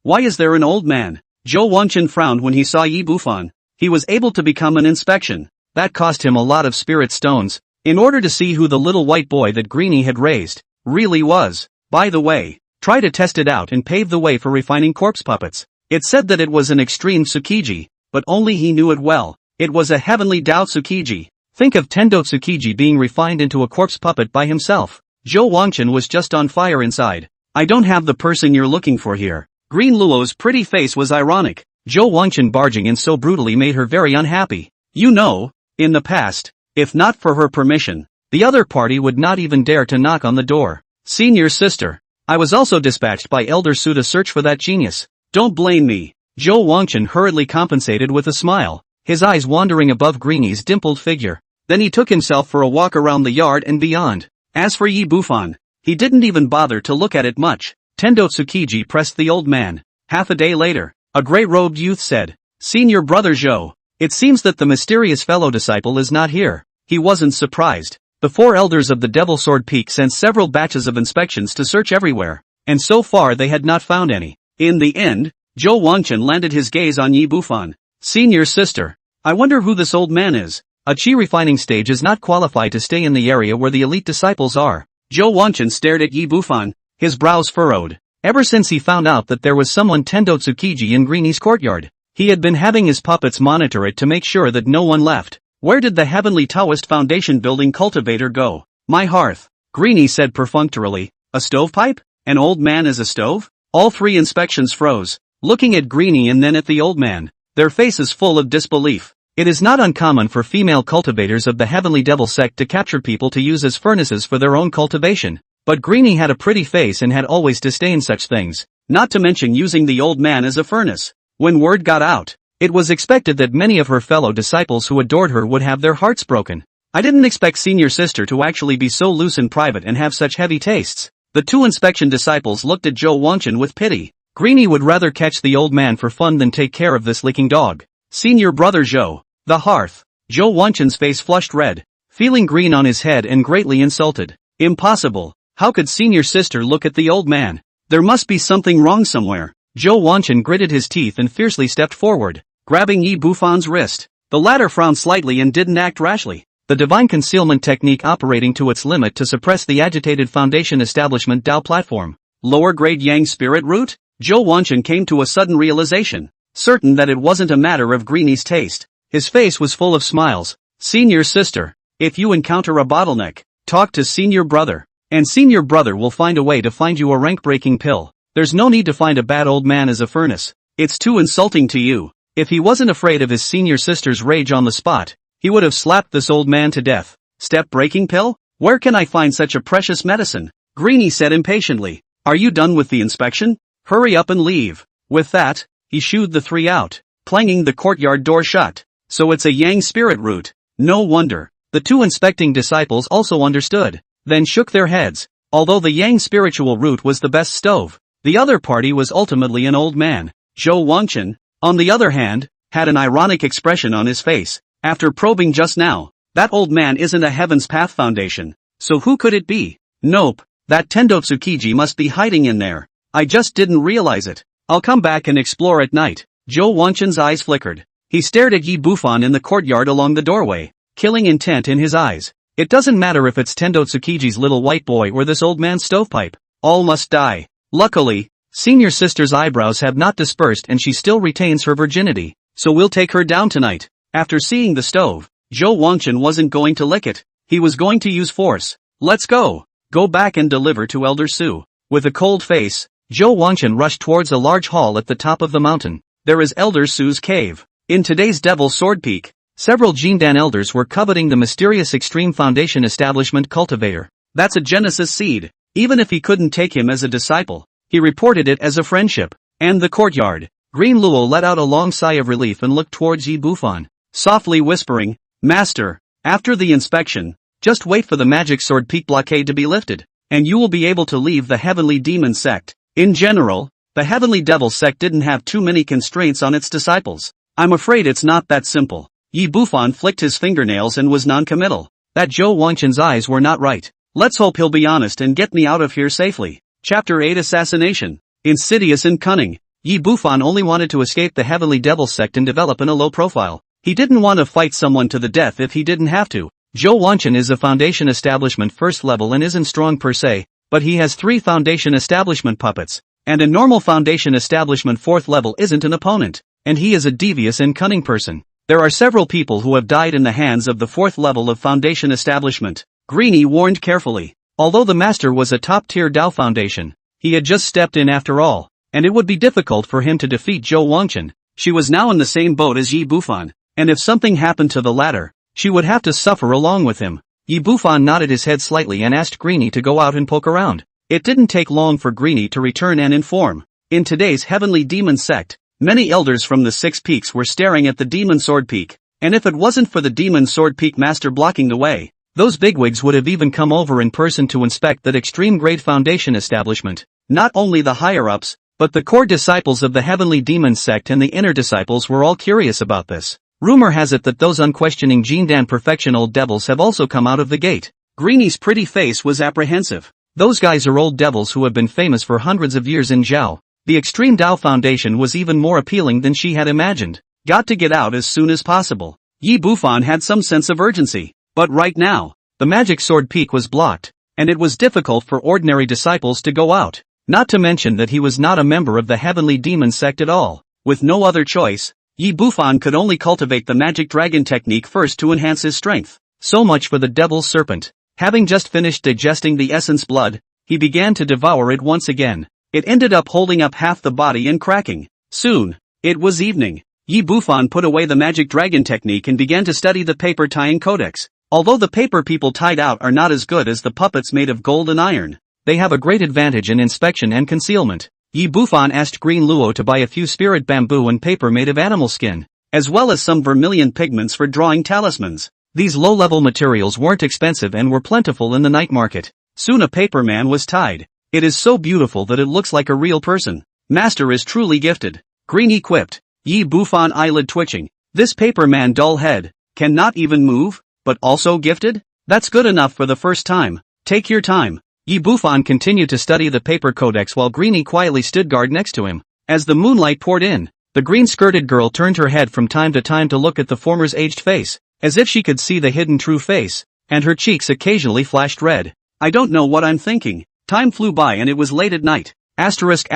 Why is there an old man? Zhou Wangchen frowned when he saw Yi Bufan. He was able to become an inspection. That cost him a lot of spirit stones, in order to see who the little white boy that Greenie had raised really was. By the way, try to test it out and pave the way for refining corpse puppets. It said that it was an extreme Tsukiji, but only he knew it well. It was a heavenly Dao Tsukiji. Think of Tendo Tsukiji being refined into a corpse puppet by himself. Zhou Wangchen was just on fire inside. I don't have the person you're looking for here. Green Luo's pretty face was ironic. Zhou Wangchen barging in so brutally made her very unhappy. You know, in the past, if not for her permission, the other party would not even dare to knock on the door. Senior sister. I was also dispatched by Elder Su to search for that genius. Don't blame me. Zhou Wangchen hurriedly compensated with a smile, his eyes wandering above Greenie's dimpled figure. Then he took himself for a walk around the yard and beyond. As for Yi Bufan, he didn't even bother to look at it much. Tendo Tsukiji pressed the old man. Half a day later, a grey-robed youth said, Senior brother Zhou, it seems that the mysterious fellow disciple is not here. He wasn't surprised. The 4 elders of the Devil Sword Peak sent several batches of inspections to search everywhere, and so far they had not found any. In the end, Zhou Wangchen landed his gaze on Yi Bufan. Senior sister, I wonder who this old man is. A chi refining stage is not qualified to stay in the area where the elite disciples are. Zhou Wangchen stared at Yi Bufan, his brows furrowed. Ever since he found out that there was someone Tendo Tsukiji in Greenie's courtyard, he had been having his puppets monitor it to make sure that no one left. Where did the Heavenly Taoist Foundation building cultivator go? My hearth, Greenie said perfunctorily. A stovepipe? An old man as a stove? All 3 inspections froze, looking at Greenie and then at the old man, their faces full of disbelief. It is not uncommon for female cultivators of the Heavenly Devil sect to capture people to use as furnaces for their own cultivation, but Greenie had a pretty face and had always disdained such things, not to mention using the old man as a furnace. When word got out, it was expected that many of her fellow disciples who adored her would have their hearts broken. I didn't expect senior sister to actually be so loose in private and have such heavy tastes. The 2 inspection disciples looked at Zhou Wangchen with pity. Greenie would rather catch the old man for fun than take care of this leaking dog. Senior brother Zhou. The hearth. Zhou Wangchen's face flushed red, feeling green on his head and greatly insulted. Impossible. How could senior sister look at the old man? There must be something wrong somewhere. Zhou Wangchen gritted his teeth and fiercely stepped forward, grabbing Yi Bufan's wrist. The latter frowned slightly and didn't act rashly. The divine concealment technique operating to its limit to suppress the agitated Foundation Establishment Dao platform. Lower grade Yang spirit root? Zhou Wangchen came to a sudden realization, certain that it wasn't a matter of Greenie's taste. His face was full of smiles. Senior sister, if you encounter a bottleneck, talk to senior brother, and senior brother will find a way to find you a rank-breaking pill. There's no need to find a bad old man as a furnace. It's too insulting to you. If he wasn't afraid of his senior sister's rage on the spot, he would have slapped this old man to death. Step-breaking pill? Where can I find such a precious medicine? Greenie said impatiently. Are you done with the inspection? Hurry up and leave. With that, he shooed the 3 out, clanging the courtyard door shut. So it's a Yang spirit root. No wonder. The 2 inspecting disciples also understood, then shook their heads. Although the Yang spiritual root was the best stove, the other party was ultimately an old man. Zhou Wangchen, on the other hand, had an ironic expression on his face. After probing just now, that old man isn't a Heaven's Path Foundation. So who could it be? Nope, that Tendo Tsukiji must be hiding in there. I just didn't realize it. I'll come back and explore at night. Zhou Wangchen's eyes flickered. He stared at Yi Bufan in the courtyard along the doorway, killing intent in his eyes. It doesn't matter if it's Tendo Tsukiji's little white boy or this old man's stovepipe. All must die. Luckily, senior sister's eyebrows have not dispersed and she still retains her virginity, so we'll take her down tonight. After seeing the stove, Zhou Wangchen wasn't going to lick it. He was going to use force. Let's go. Go back and deliver to Elder Su. With a cold face, Zhou Wangchen rushed towards a large hall at the top of the mountain. There is Elder Su's cave. In today's Devil Sword Peak, several Jindan elders were coveting the mysterious Extreme Foundation Establishment cultivator. That's a Genesis seed. Even if he couldn't take him as a disciple, he reported it as a friendship. And the courtyard. Green Luo let out a long sigh of relief and looked towards Yi Bufan, softly whispering, Master, after the inspection, just wait for the Magic Sword Peak blockade to be lifted, and you will be able to leave the Heavenly Demon sect. In general, the Heavenly Devil sect didn't have too many constraints on its disciples. I'm afraid it's not that simple. Yi Bufan flicked his fingernails and was non-committal. That Zhou Wangchen's eyes were not right. Let's hope he'll be honest and get me out of here safely. Chapter 8 Assassination. Insidious and cunning. Yi Bufan only wanted to escape the Heavenly Devil sect and develop in a low profile. He didn't want to fight someone to the death if he didn't have to. Zhou Wangchen is a Foundation Establishment first level and isn't strong per se, but he has 3 Foundation Establishment puppets, and a normal Foundation Establishment 4th level isn't an opponent. And he is a devious and cunning person. There are several people who have died in the hands of the 4th level of Foundation establishment. Greenie warned carefully. Although the master was a top-tier Dao Foundation, he had just stepped in after all, and it would be difficult for him to defeat Zhou Wangchen. She was now in the same boat as Yi Bufan, and if something happened to the latter, she would have to suffer along with him. Yi Bufan nodded his head slightly and asked Greenie to go out and poke around. It didn't take long for Greenie to return and inform. In today's Heavenly Demon Sect, many elders from the 6 peaks were staring at the Demon Sword Peak, and if it wasn't for the Demon Sword Peak master blocking the way, those bigwigs would have even come over in person to inspect that extreme-grade Foundation establishment. Not only the higher-ups, but the core disciples of the Heavenly Demon Sect and the inner disciples were all curious about this. Rumor has it that those unquestioning Jindan perfection old devils have also come out of the gate. Greenie's pretty face was apprehensive. Those guys are old devils who have been famous for hundreds of years in Zhao. The Extreme Dao Foundation was even more appealing than she had imagined. Got to get out as soon as possible. Yi Bufan had some sense of urgency. But right now, the Magic Sword Peak was blocked, and it was difficult for ordinary disciples to go out. Not to mention that he was not a member of the Heavenly Demon Sect at all. With no other choice, Yi Bufan could only cultivate the Magic Dragon technique first to enhance his strength. So much for the Devil's Serpent. Having just finished digesting the essence blood, he began to devour it once again. It ended up holding up half the body and cracking. Soon, it was evening. Yi Bufan put away the Magic Dragon technique and began to study the paper tying codex. Although the paper people tied out are not as good as the puppets made of gold and iron, they have a great advantage in inspection and concealment. Yi Bufan asked Green Luo to buy a few spirit bamboo and paper made of animal skin, as well as some vermilion pigments for drawing talismans. These low-level materials weren't expensive and were plentiful in the night market. Soon a paper man was tied. It is so beautiful that it looks like a real person. Master is truly gifted. Greenie quipped. Yi Bufan eyelid twitching. This paper man dull head, cannot even move, but also gifted? That's good enough for the first time. Take your time. Yi Bufan continued to study the paper codex while Greenie quietly stood guard next to him. As the moonlight poured in, the green-skirted girl turned her head from time to look at the former's aged face, as if she could see the hidden true face, and her cheeks occasionally flashed red. I don't know what I'm thinking. Time flew by and it was late at night. Asterisk.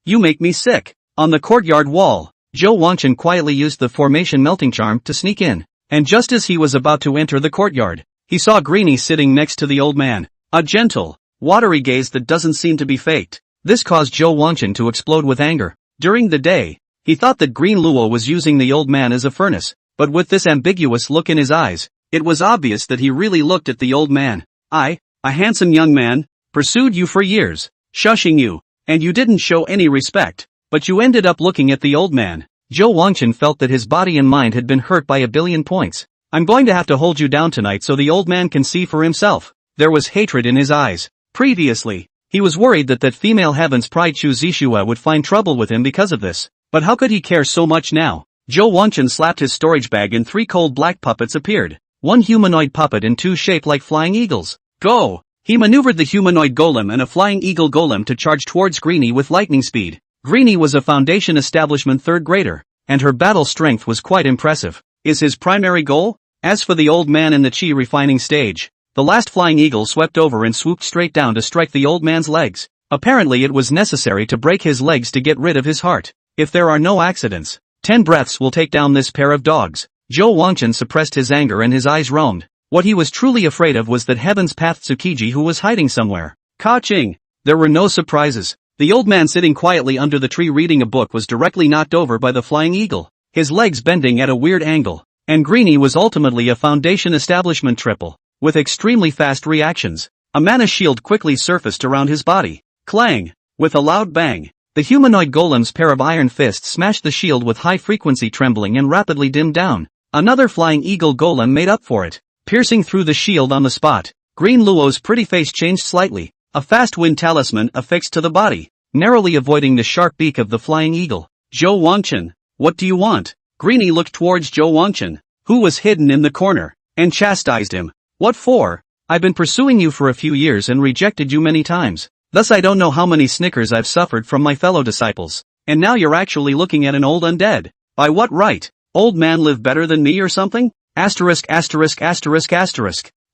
You make me sick. On the courtyard wall, Zhou Wangchen quietly used the formation melting charm to sneak in, and just as he was about to enter the courtyard, he saw Greenie sitting next to the old man. A gentle, watery gaze that doesn't seem to be faked. This caused Zhou Wangchen to explode with anger. During the day, he thought that Green Luo was using the old man as a furnace, but with this ambiguous look in his eyes, it was obvious that he really looked at the old man. A handsome young man, pursued you for years, shushing you, and you didn't show any respect, but you ended up looking at the old man. Zhou Wangchen felt that his body and mind had been hurt by 1,000,000,000 points. I'm going to have to hold you down tonight so the old man can see for himself. There was hatred in his eyes. Previously, he was worried that female heaven's pride Chu Zishua would find trouble with him because of this, but how could he care so much now? Zhou Wangchen slapped his storage bag and 3 cold black puppets appeared. 1 humanoid puppet and 2 shaped like flying eagles. Go! He maneuvered the humanoid golem and a flying eagle golem to charge towards Greenie with lightning speed. Greenie was a Foundation Establishment 3rd grader, and her battle strength was quite impressive. Is his primary goal? As for the old man in the chi refining stage, the last flying eagle swept over and swooped straight down to strike the old man's legs. Apparently it was necessary to break his legs to get rid of his heart. If there are no accidents, 10 breaths will take down this pair of dogs. Zhou Wangchen suppressed his anger and his eyes roamed. What he was truly afraid of was that Heaven's Path Tsukiji who was hiding somewhere. Ka-ching! There were no surprises. The old man sitting quietly under the tree reading a book was directly knocked over by the flying eagle, his legs bending at a weird angle. And Greenie was ultimately a Foundation Establishment triple, with extremely fast reactions. A mana shield quickly surfaced around his body. Clang! With a loud bang, the humanoid golem's pair of iron fists smashed the shield with high-frequency trembling and rapidly dimmed down. Another flying eagle golem made up for it, piercing through the shield on the spot. Green Luo's pretty face changed slightly, a fast wind talisman affixed to the body, narrowly avoiding the sharp beak of the flying eagle. Zhou Wangchen, what do you want? Greenie looked towards Zhou Wangchen, who was hidden in the corner, and chastised him. What for? I've been pursuing you for a few years and rejected you many times. Thus I don't know how many snickers I've suffered from my fellow disciples. And now you're actually looking at an old undead. By what right? Old man live better than me or something? Asterisk.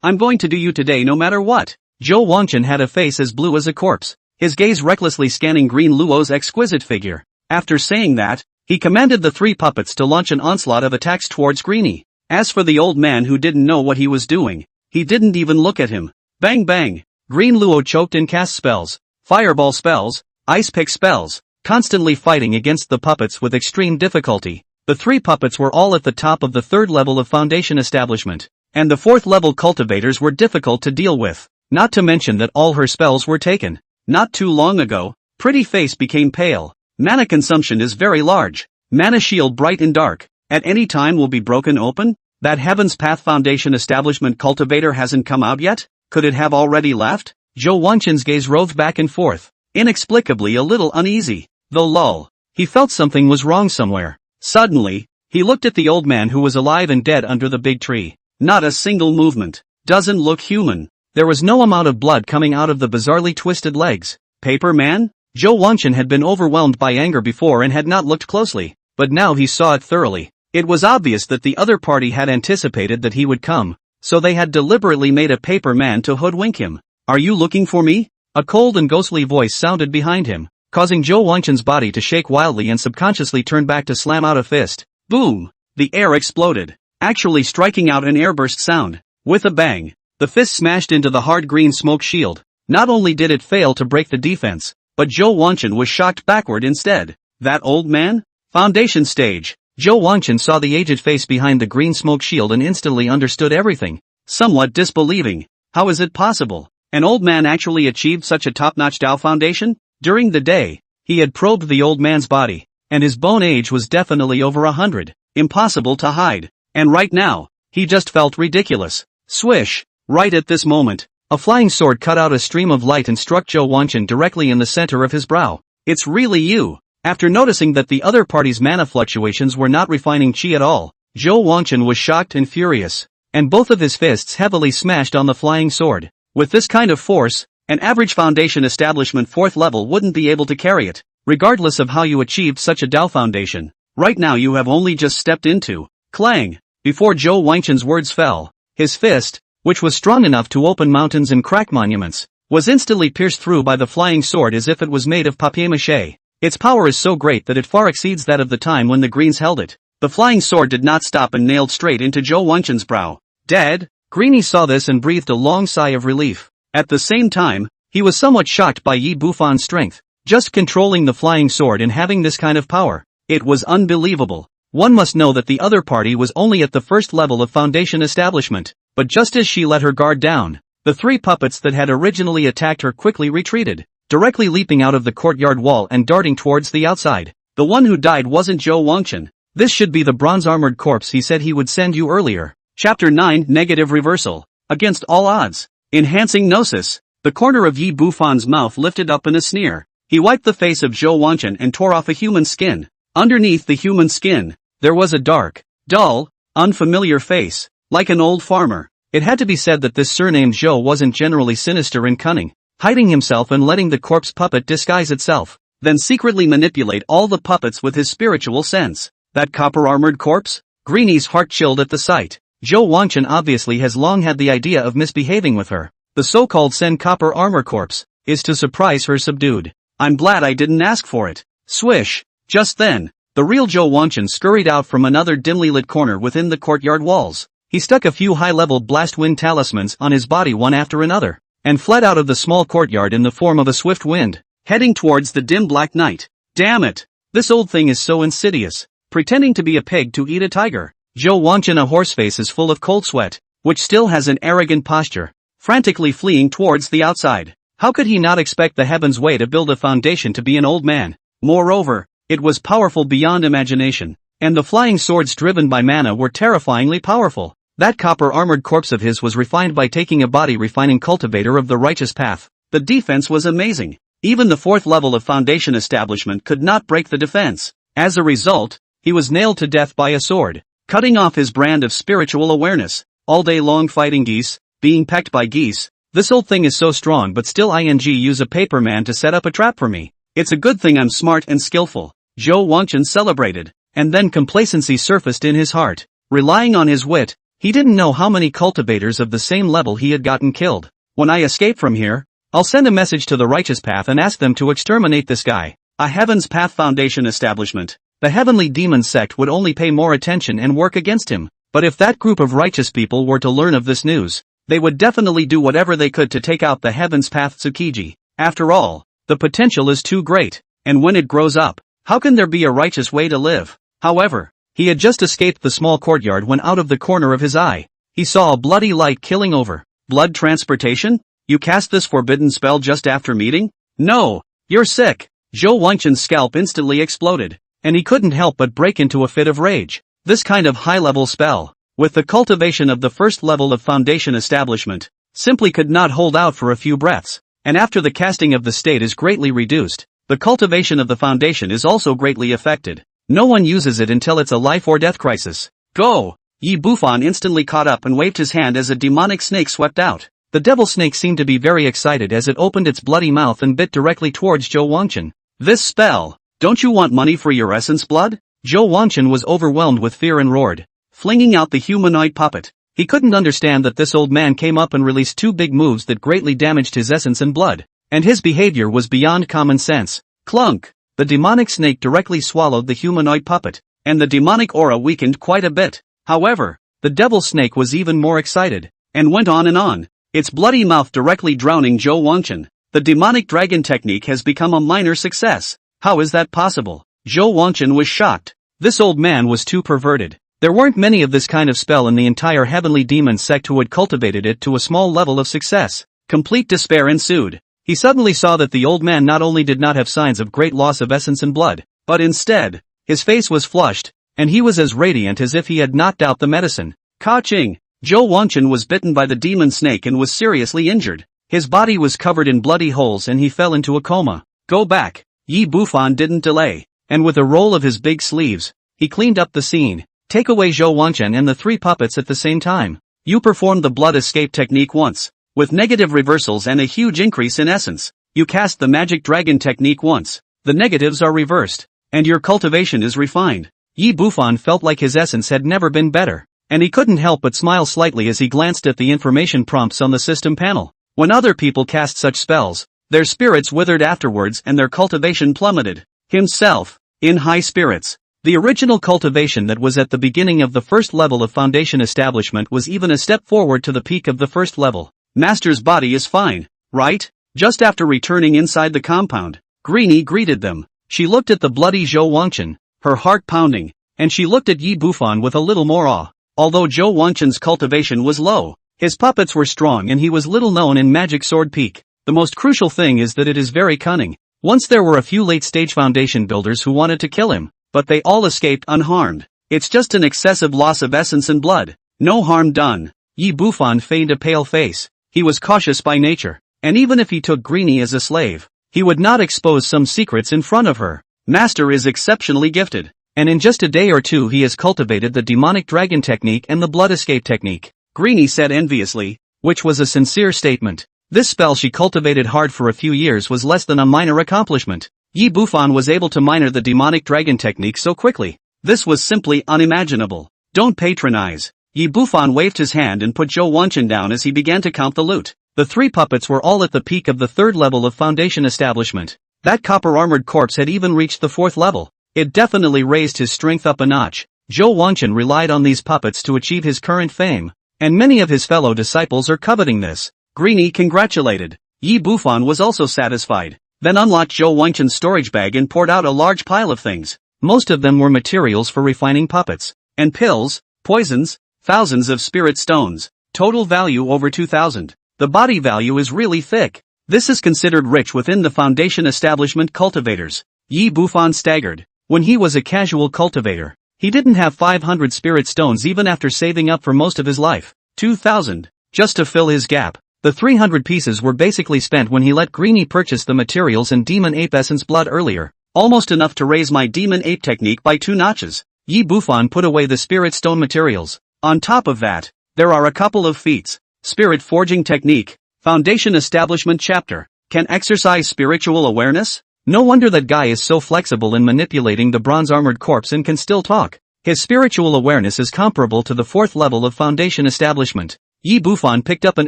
I'm going to do you today no matter what. Zhou Wangchen had a face as blue as a corpse, his gaze recklessly scanning Green Luo's exquisite figure. After saying that, He commanded the 3 puppets to launch an onslaught of attacks towards Greenie. As for the old man who didn't know what he was doing, he didn't even look at him. Bang bang! Green Luo choked and cast spells, fireball spells, ice pick spells, constantly fighting against the puppets with extreme difficulty. The 3 puppets were all at the top of the 3rd level of foundation establishment, and the 4th level cultivators were difficult to deal with, not to mention that all her spells were taken. Not too long ago, Pretty Face became pale. Mana consumption is very large. Mana shield bright and dark, at any time will be broken open? That Heaven's Path Foundation establishment cultivator hasn't come out yet? Could it have already left? Zhou Wanchen's gaze roved back and forth, inexplicably a little uneasy. Though lol, he felt something was wrong somewhere. Suddenly, he looked at the old man who was alive and dead under the big tree. Not a single movement. Doesn't look human. There was no amount of blood coming out of the bizarrely twisted legs. Paper man? Zhou Wanchen had been overwhelmed by anger before and had not looked closely, but now he saw it thoroughly. It was obvious that the other party had anticipated that he would come, so they had deliberately made a paper man to hoodwink him. Are you looking for me? A cold and ghostly voice sounded behind him, causing Zhou Wanchen's body to shake wildly and subconsciously turn back to slam out a fist. Boom! The air exploded, actually striking out an airburst sound. With a bang, the fist smashed into the hard green smoke shield. Not only did it fail to break the defense, but Zhou Wanchen was shocked backward instead. That old man? Foundation stage. Zhou Wanchen saw the aged face behind the green smoke shield and instantly understood everything, somewhat disbelieving. How is it possible? An old man actually achieved such a top-notch Dao foundation? During the day, he had probed the old man's body, and his bone age was definitely over 100. Impossible to hide. And right now, he just felt ridiculous. Swish! Right at this moment, a flying sword cut out a stream of light and struck Zhou Wanchen directly in the center of his brow. It's really you! After noticing that the other party's mana fluctuations were not refining chi at all, Zhou Wanchen was shocked and furious, and both of his fists heavily smashed on the flying sword. With this kind of force, an average foundation establishment 4th level wouldn't be able to carry it, regardless of how you achieved such a Dao foundation. Right now you have only just stepped into. Clang! Before Zhou Wanchen's words fell, his fist, which was strong enough to open mountains and crack monuments, was instantly pierced through by the flying sword as if it was made of papier-mâché. Its power is so great that it far exceeds that of the time when the Greens held it. The flying sword did not stop and nailed straight into Zhou Wanchen's brow. Dead? Greenie saw this and breathed a long sigh of relief. At the same time, he was somewhat shocked by Yi Bufan's strength. Just controlling the flying sword and having this kind of power. It was unbelievable. One must know that the other party was only at the 1st level of foundation establishment. But just as she let her guard down, the 3 puppets that had originally attacked her quickly retreated, directly leaping out of the courtyard wall and darting towards the outside. The one who died wasn't Zhou Wanchen. This should be the bronze-armored corpse he said he would send you earlier. Chapter 9 Negative Reversal. Against all odds. Enhancing Gnosis. The corner of Yi Bufan's mouth lifted up in a sneer. He wiped the face of Zhou Wanchen and tore off a human skin. Underneath the human skin, there was a dark, dull, unfamiliar face. Like an old farmer. It had to be said that this surnamed Zhou wasn't generally sinister and cunning, hiding himself and letting the corpse puppet disguise itself, then secretly manipulate all the puppets with his spiritual sense. That copper-armored corpse? Greenie's heart chilled at the sight. Zhou Wanchen obviously has long had the idea of misbehaving with her. The so-called Sen copper armor corpse is to surprise her subdued. I'm glad I didn't ask for it. Swish! Just then, the real Zhou Wanchen scurried out from another dimly lit corner within the courtyard walls. He stuck a few high-level blast wind talismans on his body one after another, and fled out of the small courtyard in the form of a swift wind, heading towards the dim black night. Damn it! This old thing is so insidious, pretending to be a pig to eat a tiger. Zhou Wanchen, a horseface, is full of cold sweat, which still has an arrogant posture, frantically fleeing towards the outside. How could he not expect the heavens' way to build a foundation to be an old man? Moreover, it was powerful beyond imagination, and the flying swords driven by mana were terrifyingly powerful. That copper-armored corpse of his was refined by taking a body-refining cultivator of the righteous path. The defense was amazing. Even the 4th level of foundation establishment could not break the defense. As a result, he was nailed to death by a sword, cutting off his brand of spiritual awareness. All day long fighting geese, being pecked by geese. This old thing is so strong, but still use a paper man to set up a trap for me. It's a good thing I'm smart and skillful. Zhou Wanchen celebrated, and then complacency surfaced in his heart. Relying on his wit, he didn't know how many cultivators of the same level he had gotten killed. When I escape from here, I'll send a message to the righteous path and ask them to exterminate this guy. A Heaven's Path Foundation establishment. the heavenly demon sect would only pay more attention and work against him. But if that group of righteous people were to learn of this news, they would definitely do whatever they could to take out the Heaven's Path Tsukiji. After all, the potential is too great, and when it grows up, how can there be a righteous way to live? However, he had just escaped the small courtyard when out of the corner of his eye, he saw a bloody light killing over. Blood transportation? You cast this forbidden spell just after meeting? No, you're sick. Zhou Wanchen's scalp instantly exploded, and he couldn't help but break into a fit of rage. This kind of high-level spell, with the cultivation of the first level of foundation establishment, simply could not hold out for a few breaths, and after the casting of the state is greatly reduced, the cultivation of the foundation is also greatly affected. No one uses it until it's a life or death crisis. Go! Yi Bufan instantly caught up and waved his hand as a demonic snake swept out. The devil snake seemed to be very excited as it opened its bloody mouth and bit directly towards Zhou Wangchen. This spell! Don't you want money for your essence blood? Zhou Wangchen was overwhelmed with fear and roared, flinging out the humanoid puppet. He couldn't understand that this old man came up and released two big moves that greatly damaged his essence and blood, and his behavior was beyond common sense. Clunk! The demonic snake directly swallowed the humanoid puppet, and the demonic aura weakened quite a bit. However, the devil snake was even more excited, and went on, its bloody mouth directly drowning Zhou Wangchen. The demonic dragon technique has become a minor success. How is that possible? Zhou Wangchen was shocked. This old man was too perverted. There weren't many of this kind of spell in the entire heavenly demon sect who had cultivated it to a small level of success. Complete despair ensued. He suddenly saw that the old man not only did not have signs of great loss of essence and blood, but instead, his face was flushed, and he was as radiant as if he had knocked out the medicine. Ka-ching! Zhou Wangchen was bitten by the demon snake and was seriously injured. His body was covered in bloody holes and he fell into a coma. Go back! Yi Bufan didn't delay, and with a roll of his big sleeves, he cleaned up the scene. Take away Zhou Wangchen and the three puppets at the same time. You performed the blood escape technique once, with negative reversals and a huge increase in essence. You cast the magic dragon technique once, the negatives are reversed, and your cultivation is refined. Yi Bufan felt like his essence had never been better, and he couldn't help but smile slightly as he glanced at the information prompts on the system panel. When other people cast such spells, their spirits withered afterwards and their cultivation plummeted. Himself, in high spirits. The original cultivation that was at the beginning of the first level of foundation establishment was even a step forward to the peak of the first level. Master's body is fine, right? Just after returning inside the compound, Greenie greeted them. She looked at the bloody Zhou Wangchen, her heart pounding, and she looked at Yi Bufan with a little more awe. Although Zhou Wangchen's cultivation was low, his puppets were strong and he was little known in Magic Sword Peak. The most crucial thing is that it is very cunning. Once there were a few late-stage foundation builders who wanted to kill him, but they all escaped unharmed. It's just an excessive loss of essence and blood. No harm done. Yi Bufan feigned a pale face. He was cautious by nature, and even if he took Greenie as a slave, he would not expose some secrets in front of her. Master is exceptionally gifted, and in just a day or two he has cultivated the demonic dragon technique and the blood escape technique. Greenie said enviously, which was a sincere statement. This spell she cultivated hard for a few years was less than a minor accomplishment. Yi Bufan was able to minor the demonic dragon technique so quickly. This was simply unimaginable. Don't patronize. Yi Bufan waved his hand and put Zhou Wangchen down as he began to count the loot. The three puppets were all at the peak of the third level of foundation establishment. That copper-armored corpse had even reached the fourth level. It definitely raised his strength up a notch. Zhou Wangchen relied on these puppets to achieve his current fame, and many of his fellow disciples are coveting this. Greenie congratulated. Yi Bufan was also satisfied, then unlocked Zhou Wangchen's storage bag and poured out a large pile of things. Most of them were materials for refining puppets, and pills, poisons, thousands of spirit stones, total value over 2,000. The body value is really thick. This is considered rich within the foundation establishment cultivators. Yi Bufan staggered. When he was a casual cultivator, he didn't have 500 spirit stones even after saving up for most of his life. 2,000, just to fill his gap. The 300 pieces were basically spent when he let Greenie purchase the materials and Demon Ape Essence blood earlier. Almost enough to raise my Demon Ape technique by 2 notches. Yi Bufan put away the Spirit Stone materials. On top of that, there are a couple of feats. Spirit Forging Technique, Foundation Establishment Chapter. Can exercise spiritual awareness? No wonder that guy is so flexible in manipulating the bronze-armored corpse and can still talk. His spiritual awareness is comparable to the 4th level of Foundation Establishment. Yi Bufan picked up an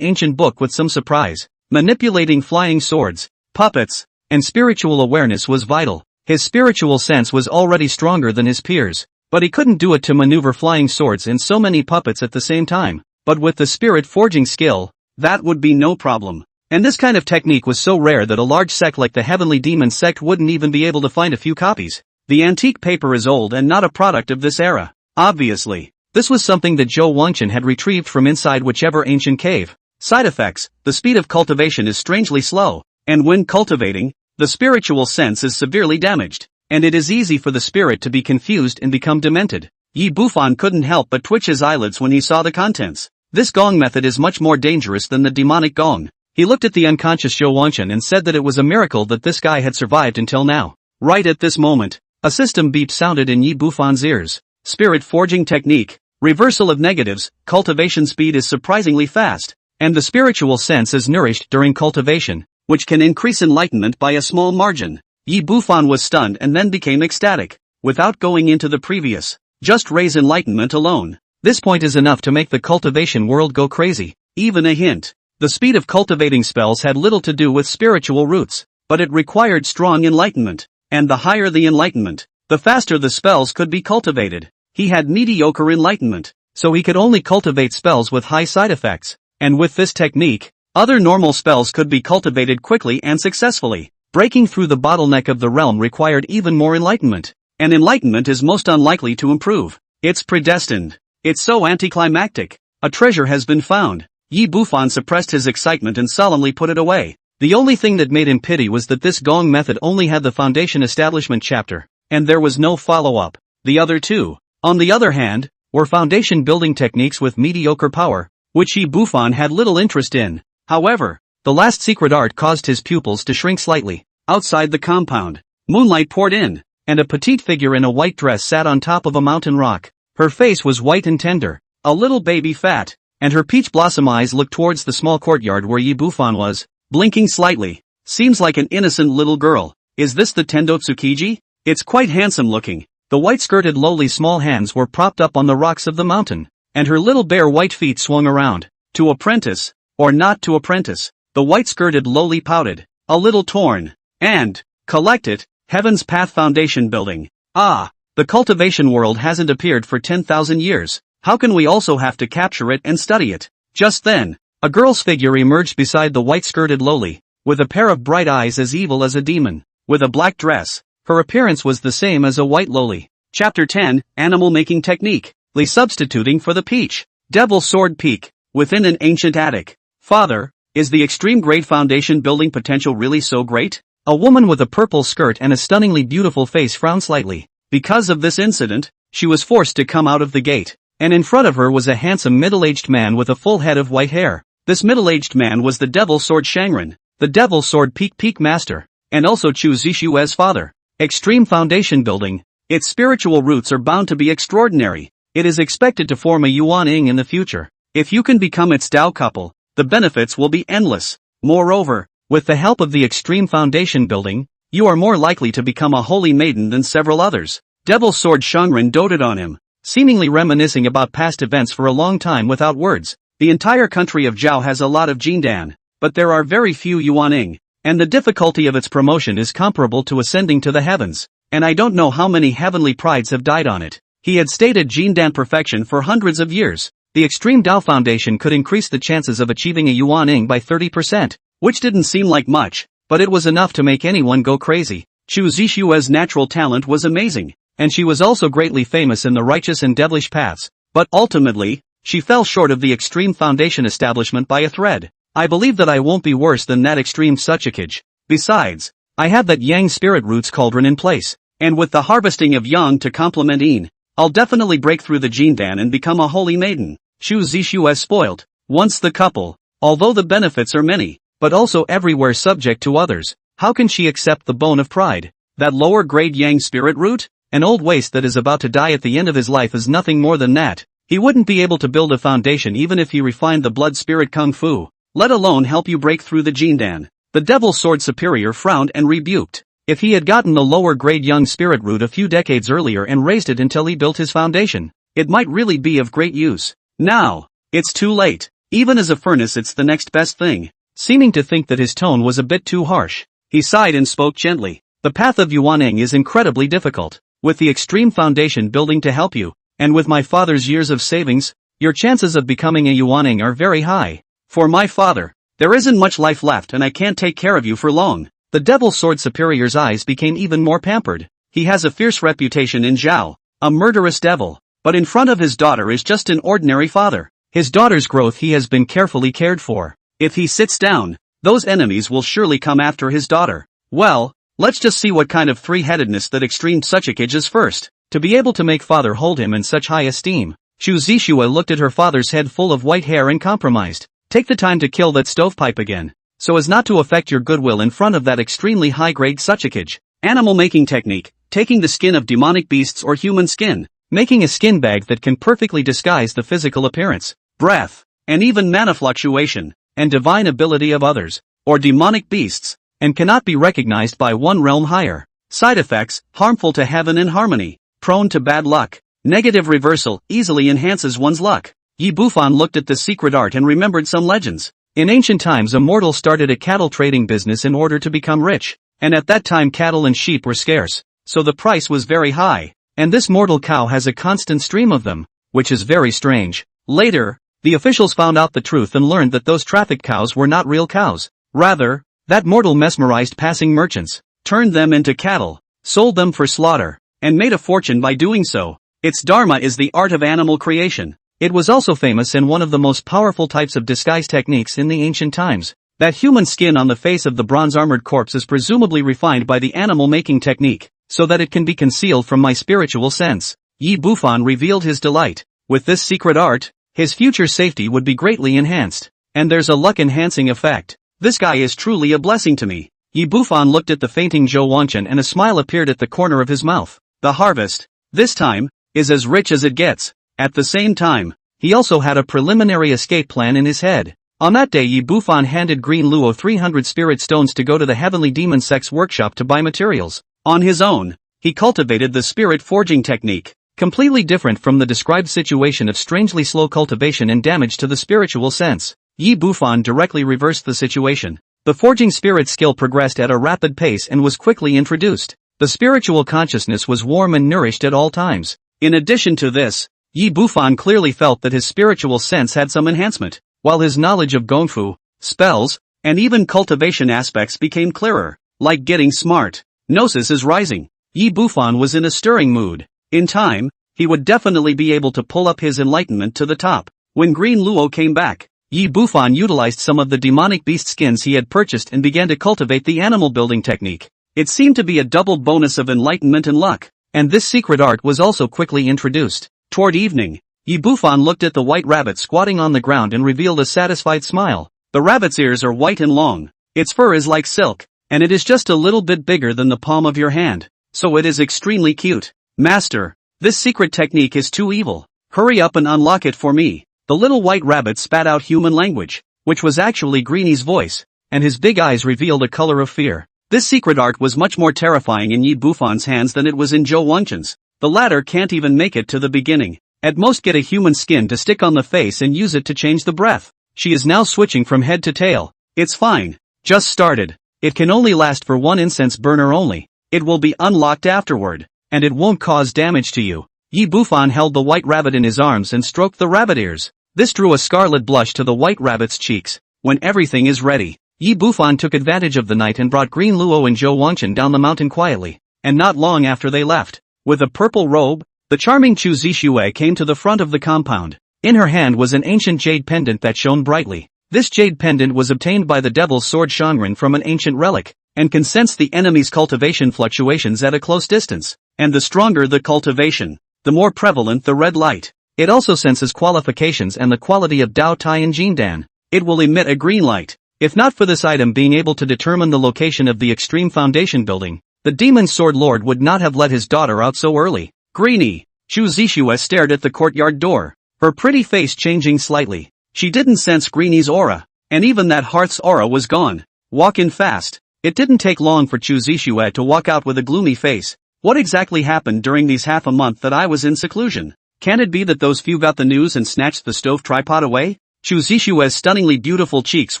ancient book with some surprise. Manipulating flying swords, puppets, and spiritual awareness was vital. His spiritual sense was already stronger than his peers, but he couldn't do it to maneuver flying swords and so many puppets at the same time. But with the spirit forging skill, that would be no problem. And this kind of technique was so rare that a large sect like the Heavenly Demon sect wouldn't even be able to find a few copies. The antique paper is old and not a product of this era. Obviously, this was something that Zhou Wangchen had retrieved from inside whichever ancient cave. Side effects: the speed of cultivation is strangely slow, and when cultivating, the spiritual sense is severely damaged, and it is easy for the spirit to be confused and become demented. Yi Bufan couldn't help but twitch his eyelids when he saw the contents. This gong method is much more dangerous than the demonic gong. He looked at the unconscious Zhou Wangchen and said that it was a miracle that this guy had survived until now. Right at this moment, a system beep sounded in Yi Bufan's ears. Spirit forging technique, reversal of negatives, cultivation speed is surprisingly fast, and the spiritual sense is nourished during cultivation, which can increase enlightenment by a small margin. Yi Bufan was stunned and then became ecstatic. Without going into the previous, just raise enlightenment alone. This point is enough to make the cultivation world go crazy. Even a hint. The speed of cultivating spells had little to do with spiritual roots, but it required strong enlightenment, and the higher the enlightenment, the faster the spells could be cultivated. He had mediocre enlightenment, so he could only cultivate spells with high side effects, and with this technique, other normal spells could be cultivated quickly and successfully. Breaking through the bottleneck of the realm required even more enlightenment, and enlightenment is most unlikely to improve. It's predestined. It's so anticlimactic. A treasure has been found. Yi Bufan suppressed his excitement and solemnly put it away. The only thing that made him pity was that this gong method only had the foundation establishment chapter, and there was no follow-up. The other two, on the other hand, were foundation building techniques with mediocre power, which Yi Bufan had little interest in. However, the last secret art caused his pupils to shrink slightly. Outside the compound, moonlight poured in, and a petite figure in a white dress sat on top of a mountain rock. Her face was white and tender, a little baby fat, and her peach blossom eyes looked towards the small courtyard where Yi Bufan was, blinking slightly. Seems like an innocent little girl. Is this the Tendo Tsukiji? It's quite handsome looking. The white-skirted lowly small hands were propped up on the rocks of the mountain, and her little bare white feet swung around. To apprentice, or not to apprentice? The white-skirted lowly pouted, a little torn, and, collect it, Heaven's Path Foundation Building. Ah, the cultivation world hasn't appeared for 10,000 years. How can we also have to capture it and study it? Just then, a girl's figure emerged beside the white-skirted lowly, with a pair of bright eyes as evil as a demon, with a black dress. Her appearance was the same as a white lowly. Chapter 10, Animal Making Technique. Lee substituting for the peach. Devil Sword Peak, within an ancient attic. Father, is the extreme grade foundation building potential really so great? A woman with a purple skirt and a stunningly beautiful face frowned slightly. Because of this incident, she was forced to come out of the gate, and in front of her was a handsome middle-aged man with a full head of white hair. This middle-aged man was the Devil Sword Shangren, the Devil Sword Peak Master, and also Chu Zishue's father. Extreme foundation building. Its spiritual roots are bound to be extraordinary. It is expected to form a Yuan Ying in the future. If you can become its Tao couple, the benefits will be endless. Moreover, with the help of the extreme foundation building, you are more likely to become a holy maiden than several others. Devil Sword Shangren doted on him, seemingly reminiscing about past events for a long time without words. The entire country of Zhao has a lot of Jindan, but there are very few Yuaning, and the difficulty of its promotion is comparable to ascending to the heavens, and I don't know how many heavenly prides have died on it. He had stated Jindan perfection for hundreds of years. The Extreme Dao Foundation could increase the chances of achieving a Yuaning by 30%, which didn't seem like much, but it was enough to make anyone go crazy. Chu Zishue's natural talent was amazing, and she was also greatly famous in the righteous and devilish paths, but ultimately, she fell short of the extreme foundation establishment by a thread. I believe that I won't be worse than that extreme Suchikage. Besides, I have that Yang Spirit Roots Cauldron in place, and with the harvesting of Yang to complement Yin, I'll definitely break through the Jindan and become a holy maiden. Chu Zishu spoiled. Once the couple, although the benefits are many, but also everywhere subject to others, how can she accept the bone of pride? That lower grade Yang Spirit Root? An old waste that is about to die at the end of his life is nothing more than that. He wouldn't be able to build a foundation even if he refined the blood spirit kung fu, let alone help you break through the Jindan. The Devil Sword Superior frowned and rebuked. If he had gotten the lower grade Young Spirit Root a few decades earlier and raised it until he built his foundation, it might really be of great use. Now, it's too late. Even as a furnace it's the next best thing. Seeming to think that his tone was a bit too harsh, he sighed and spoke gently. The path of yuaning is incredibly difficult. With the extreme foundation building to help you, and with my father's years of savings, your chances of becoming a yuaning are very high. For my father, there isn't much life left and I can't take care of you for long. The Devil's Sword Superior's eyes became even more pampered. He has a fierce reputation in Zhao, a murderous devil, but in front of his daughter is just an ordinary father. His daughter's growth he has been carefully cared for. If he sits down, those enemies will surely come after his daughter. Well, let's just see what kind of three-headedness that extreme Tsuchikage is first. To be able to make father hold him in such high esteem. Chu Zishua looked at her father's head full of white hair and compromised. Take the time to kill that stovepipe again, so as not to affect your goodwill in front of that extremely high-grade Tsuchikage. Animal making technique, taking the skin of demonic beasts or human skin, making a skin bag that can perfectly disguise the physical appearance, breath, and even mana fluctuation, and divine ability of others, or demonic beasts, and cannot be recognized by one realm higher. Side effects, harmful to heaven and harmony, prone to bad luck, negative reversal, easily enhances one's luck. Yi Bufan looked at the secret art and remembered some legends. In ancient times a mortal started a cattle trading business in order to become rich, and at that time cattle and sheep were scarce, so the price was very high, and this mortal cow has a constant stream of them, which is very strange. Later, the officials found out the truth and learned that those trafficked cows were not real cows. Rather, that mortal mesmerized passing merchants, turned them into cattle, sold them for slaughter, and made a fortune by doing so. Its dharma is the art of animal creation. It was also famous in one of the most powerful types of disguise techniques in the ancient times. That human skin on the face of the bronze-armored corpse is presumably refined by the animal-making technique, so that it can be concealed from my spiritual sense. Yi Bufan revealed his delight. With this secret art, his future safety would be greatly enhanced. And there's a luck-enhancing effect. This guy is truly a blessing to me. Yi Bufan looked at the fainting Zhou Wanchen and a smile appeared at the corner of his mouth. The harvest, this time, is as rich as it gets. At the same time, he also had a preliminary escape plan in his head. On that day Yi Bufan handed Green Luo 300 spirit stones to go to the heavenly demon sect's workshop to buy materials. On his own, he cultivated the spirit forging technique, completely different from the described situation of strangely slow cultivation and damage to the spiritual sense. Yi Bufan directly reversed the situation. The forging spirit skill progressed at a rapid pace and was quickly introduced. The spiritual consciousness was warm and nourished at all times. In addition to this, Yi Bufan clearly felt that his spiritual sense had some enhancement, while his knowledge of gongfu, spells, and even cultivation aspects became clearer. Like getting smart, gnosis is rising. Yi Bufan was in a stirring mood. In time, he would definitely be able to pull up his enlightenment to the top. When Green Luo came back, Yi Bufan utilized some of the demonic beast skins he had purchased and began to cultivate the animal building technique. It seemed to be a double bonus of enlightenment and luck, and this secret art was also quickly introduced. Toward evening, Yi Bufan looked at the white rabbit squatting on the ground and revealed a satisfied smile. The rabbit's ears are white and long, its fur is like silk, and it is just a little bit bigger than the palm of your hand, so it is extremely cute. Master, this secret technique is too evil. Hurry up and unlock it for me. The little white rabbit spat out human language, which was actually Greenie's voice, and his big eyes revealed a color of fear. This secret art was much more terrifying in Yi Bufan's hands than it was in Zhou Wanchen's. The latter can't even make it to the beginning. At most get a human skin to stick on the face and use it to change the breath. She is now switching from head to tail. It's fine. Just started. It can only last for one incense burner only. It will be unlocked afterward, and it won't cause damage to you. Yi Bufan held the white rabbit in his arms and stroked the rabbit ears. This drew a scarlet blush to the white rabbit's cheeks. When everything is ready, Yi Bufan took advantage of the night and brought Green Luo and Zhou Wanchen down the mountain quietly. And not long after they left, with a purple robe, the charming Chu Zixue came to the front of the compound. In her hand was an ancient jade pendant that shone brightly. This jade pendant was obtained by the Devil's Sword Shangren from an ancient relic, and can sense the enemy's cultivation fluctuations at a close distance. And the stronger the cultivation, the more prevalent the red light. It also senses qualifications and the quality of Dao Tai and Jindan. It will emit a green light. If not for this item being able to determine the location of the extreme foundation building, the Demon Sword Lord would not have let his daughter out so early. Greenie. Chu Zixue stared at the courtyard door, her pretty face changing slightly. She didn't sense Greenie's aura, and even that heart's aura was gone. Walk in fast. It didn't take long for Chu Zixue to walk out with a gloomy face. What exactly happened during these half a month that I was in seclusion? Can it be that those few got the news and snatched the stove tripod away? Chu Zixue's stunningly beautiful cheeks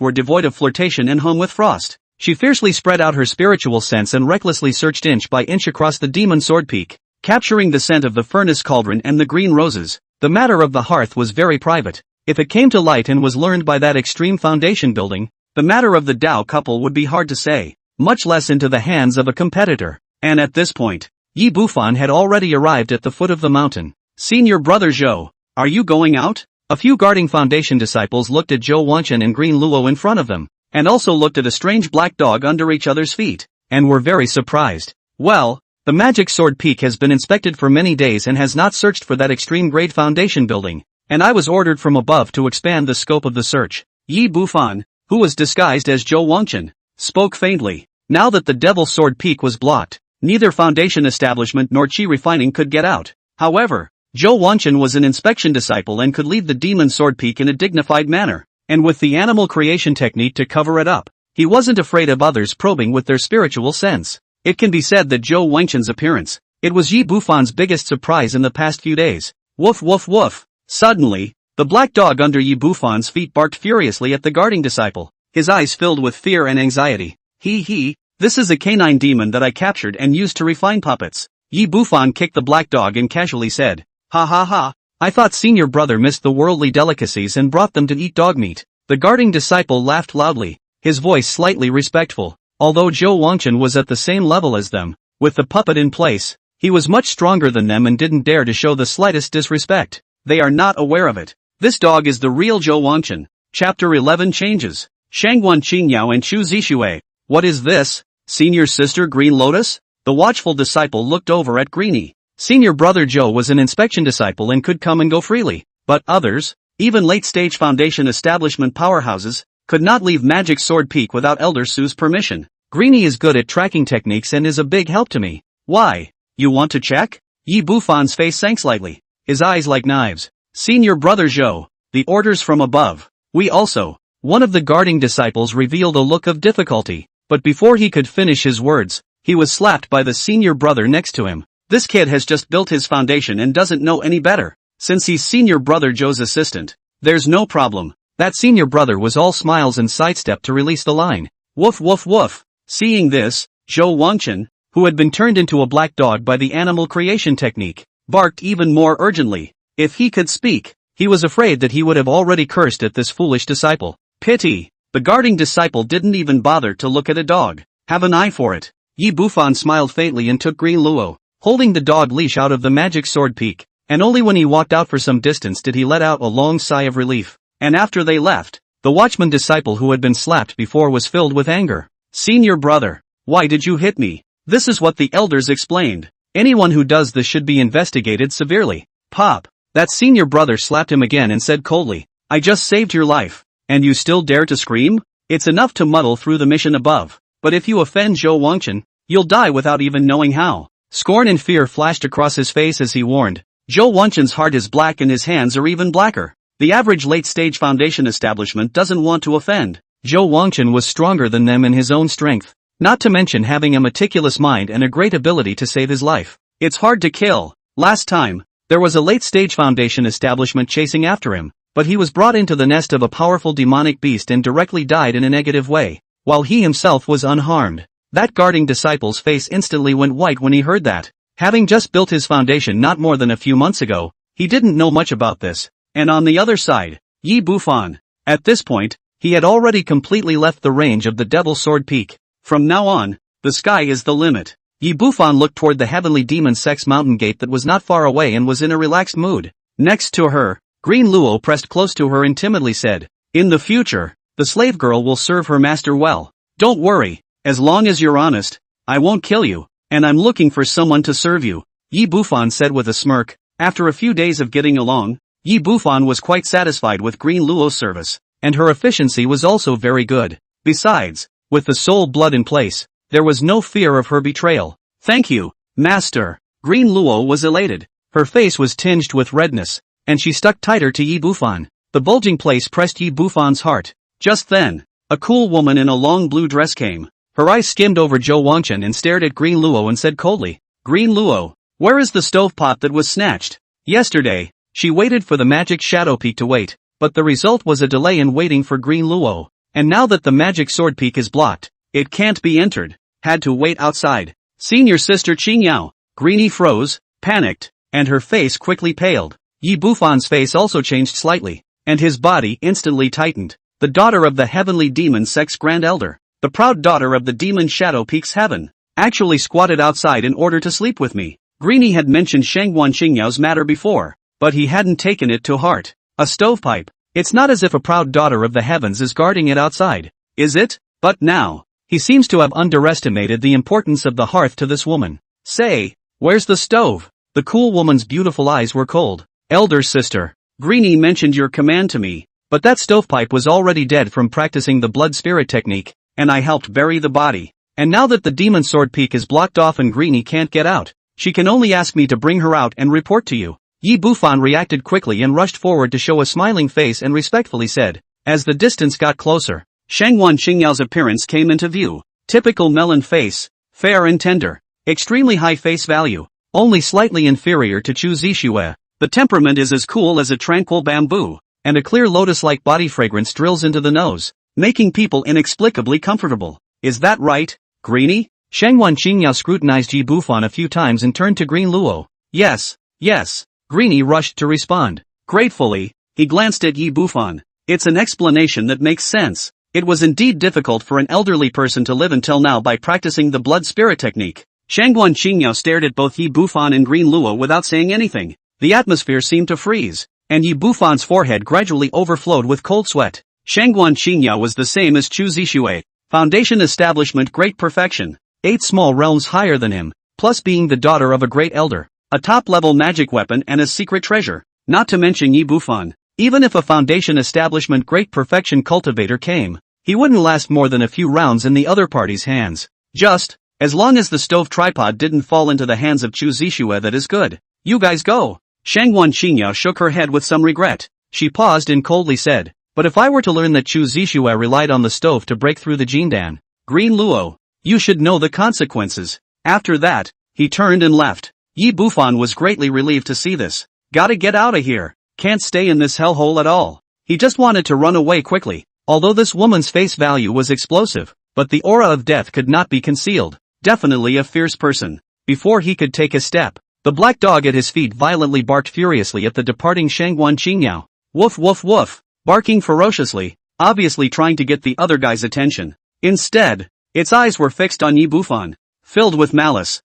were devoid of flirtation and hung with frost. She fiercely spread out her spiritual sense and recklessly searched inch by inch across the demon sword peak, capturing the scent of the furnace cauldron and the green roses. The matter of the hearth was very private. If it came to light and was learned by that extreme foundation building, the matter of the Dao couple would be hard to say, much less into the hands of a competitor. And at this point, Yi Bufan had already arrived at the foot of the mountain. Senior brother Zhou, are you going out? A few guarding foundation disciples looked at Zhou Wanchen and Green Luo in front of them, and also looked at a strange black dog under each other's feet, and were very surprised. Well, the magic sword peak has been inspected for many days and has not searched for that extreme grade foundation building, and I was ordered from above to expand the scope of the search. Yi Bufan, who was disguised as Zhou Wanchen, spoke faintly. Now that the Devil Sword Peak was blocked, neither foundation establishment nor chi refining could get out. However, Zhou Wanchen was an inspection disciple and could leave the Demon Sword Peak in a dignified manner, and with the animal creation technique to cover it up, he wasn't afraid of others probing with their spiritual sense. It can be said that Zhou Wanchen's appearance, it was Yi Bufan's biggest surprise in the past few days. Woof woof woof. Suddenly, the black dog under Yi Bufan's feet barked furiously at the guarding disciple, his eyes filled with fear and anxiety. This is a canine demon that I captured and used to refine puppets. Yi Bufan kicked the black dog and casually said, ha ha ha, I thought senior brother missed the worldly delicacies and brought them to eat dog meat. The guarding disciple laughed loudly, his voice slightly respectful. Although Zhou Wanchen was at the same level as them, with the puppet in place, he was much stronger than them and didn't dare to show the slightest disrespect. They are not aware of it. This dog is the real Zhou Wanchen. Chapter 11 Changes. Shangguan Qingyao and Chu Zixue. What is this? Senior sister Green Lotus? The watchful disciple looked over at Greenie. Senior brother Zhou was an inspection disciple and could come and go freely, but others, even late-stage foundation establishment powerhouses, could not leave Magic Sword Peak without Elder Su's permission. Greenie is good at tracking techniques and is a big help to me. Why? You want to check? Yi Bufan's face sank slightly, his eyes like knives. Senior brother Zhou, the orders from above. We also. One of the guarding disciples revealed a look of difficulty, but before he could finish his words, he was slapped by the senior brother next to him. This kid has just built his foundation and doesn't know any better. Since he's senior brother Zhou's assistant, there's no problem. That senior brother was all smiles and sidestepped to release the line. Woof woof woof. Seeing this, Zhou Wanchen, who had been turned into a black dog by the animal creation technique, barked even more urgently. If he could speak, he was afraid that he would have already cursed at this foolish disciple. Pity. The guarding disciple didn't even bother to look at a dog. Have an eye for it. Yi Bufan smiled faintly and took Green Luo, holding the dog leash out of the Magic Sword Peak, and only when he walked out for some distance did he let out a long sigh of relief. And after they left, the watchman disciple who had been slapped before was filled with anger. Senior brother, why did you hit me? This is what the elders explained. Anyone who does this should be investigated severely. Pop. That senior brother slapped him again and said coldly, I just saved your life, and you still dare to scream? It's enough to muddle through the mission above, but if you offend Zhou Wanchen, you'll die without even knowing how. Scorn and fear flashed across his face as he warned. Zhou Wanchen's heart is black and his hands are even blacker. The average late-stage foundation establishment doesn't want to offend. Zhou Wanchen was stronger than them in his own strength, not to mention having a meticulous mind and a great ability to save his life. It's hard to kill. Last time, there was a late-stage foundation establishment chasing after him, but he was brought into the nest of a powerful demonic beast and directly died in a negative way, while he himself was unharmed. That guarding disciple's face instantly went white when he heard that. Having just built his foundation not more than a few months ago, he didn't know much about this. And on the other side, Yi Bufan. At this point, he had already completely left the range of the Devil Sword Peak. From now on, the sky is the limit. Yi Bufan looked toward the heavenly demon sex mountain gate that was not far away and was in a relaxed mood. Next to her, Green Luo pressed close to her and timidly said, in the future, the slave girl will serve her master well. Don't worry, as long as you're honest, I won't kill you, and I'm looking for someone to serve you, Yi Bufan said with a smirk. After a few days of getting along, Yi Bufan was quite satisfied with Green Luo's service, and her efficiency was also very good. Besides, with the soul blood in place, there was no fear of her betrayal. Thank you, master. Green Luo was elated. Her face was tinged with redness, and she stuck tighter to Yi Bufan. The bulging place pressed Yi Bufan's heart. Just then, a cool woman in a long blue dress came. Her eyes skimmed over Zhou Wanchen and stared at Green Luo and said coldly, Green Luo, where is the stovepot that was snatched? Yesterday, she waited for the magic shadow peak to wait, but the result was a delay in waiting for Green Luo. And now that the magic sword peak is blocked, It can't be entered. Had to wait outside. Senior sister Qingyao. Greenie froze, panicked, and her face quickly paled. Yi Bufan's face also changed slightly, and his body instantly tightened. The daughter of the heavenly demon sex grand elder, the proud daughter of the demon Shadow Peaks heaven, actually squatted outside in order to sleep with me. Greenie had mentioned Shangguan Qingyao's matter before, but he hadn't taken it to heart. A stovepipe. It's not as if a proud daughter of the heavens is guarding it outside, is it? But now, he seems to have underestimated the importance of the hearth to this woman. Say, where's the stove? The cool woman's beautiful eyes were cold. Elder sister, Greenie mentioned your command to me, but that stovepipe was already dead from practicing the blood spirit technique, and I helped bury the body. And now that the demon sword peak is blocked off and Greenie can't get out, she can only ask me to bring her out and report to you. Yi Bufan reacted quickly and rushed forward to show a smiling face and respectfully said. As the distance got closer, Shangguan Qingyao's appearance came into view. Typical melon face, fair and tender, extremely high face value, only slightly inferior to Chu Zixue. The temperament is as cool as a tranquil bamboo, and a clear lotus-like body fragrance drills into the nose, making people inexplicably comfortable. Is that right, Greenie? Shangguan Qingyao scrutinized Yi Bufan a few times and turned to Green Luo. Yes, yes. Greenie rushed to respond. Gratefully, he glanced at Yi Bufan. It's an explanation that makes sense. It was indeed difficult for an elderly person to live until now by practicing the blood spirit technique. Shangguan Qingyao stared at both Yi Bufan and Green Luo without saying anything. The atmosphere seemed to freeze, and Yi Bufan's forehead gradually overflowed with cold sweat. Shangguan Qingyao was the same as Chu Zixue. Foundation establishment great perfection. 8 small realms higher than him, plus being the daughter of a great elder. A top-level magic weapon and a secret treasure. Not to mention Yi Bufan. Even if a foundation establishment great perfection cultivator came, he wouldn't last more than a few rounds in the other party's hands. Just, as long as the stove tripod didn't fall into the hands of Chu Zixue, that is good. You guys go. Shangguan Qingyao shook her head with some regret. She paused and coldly said, but if I were to learn that Chu Zixue relied on the stove to break through the Jindan, Green Luo, you should know the consequences. After that, he turned and left. Yi Bufan was greatly relieved to see this. Gotta get out of here. Can't stay in this hellhole at all. He just wanted to run away quickly. Although this woman's face value was explosive, but the aura of death could not be concealed. Definitely a fierce person. Before he could take a step, the black dog at his feet violently barked furiously at the departing Shangguan Qingyao. Woof woof woof. Barking ferociously, obviously trying to get the other guy's attention. Instead, its eyes were fixed on Yi Bufan, filled with malice.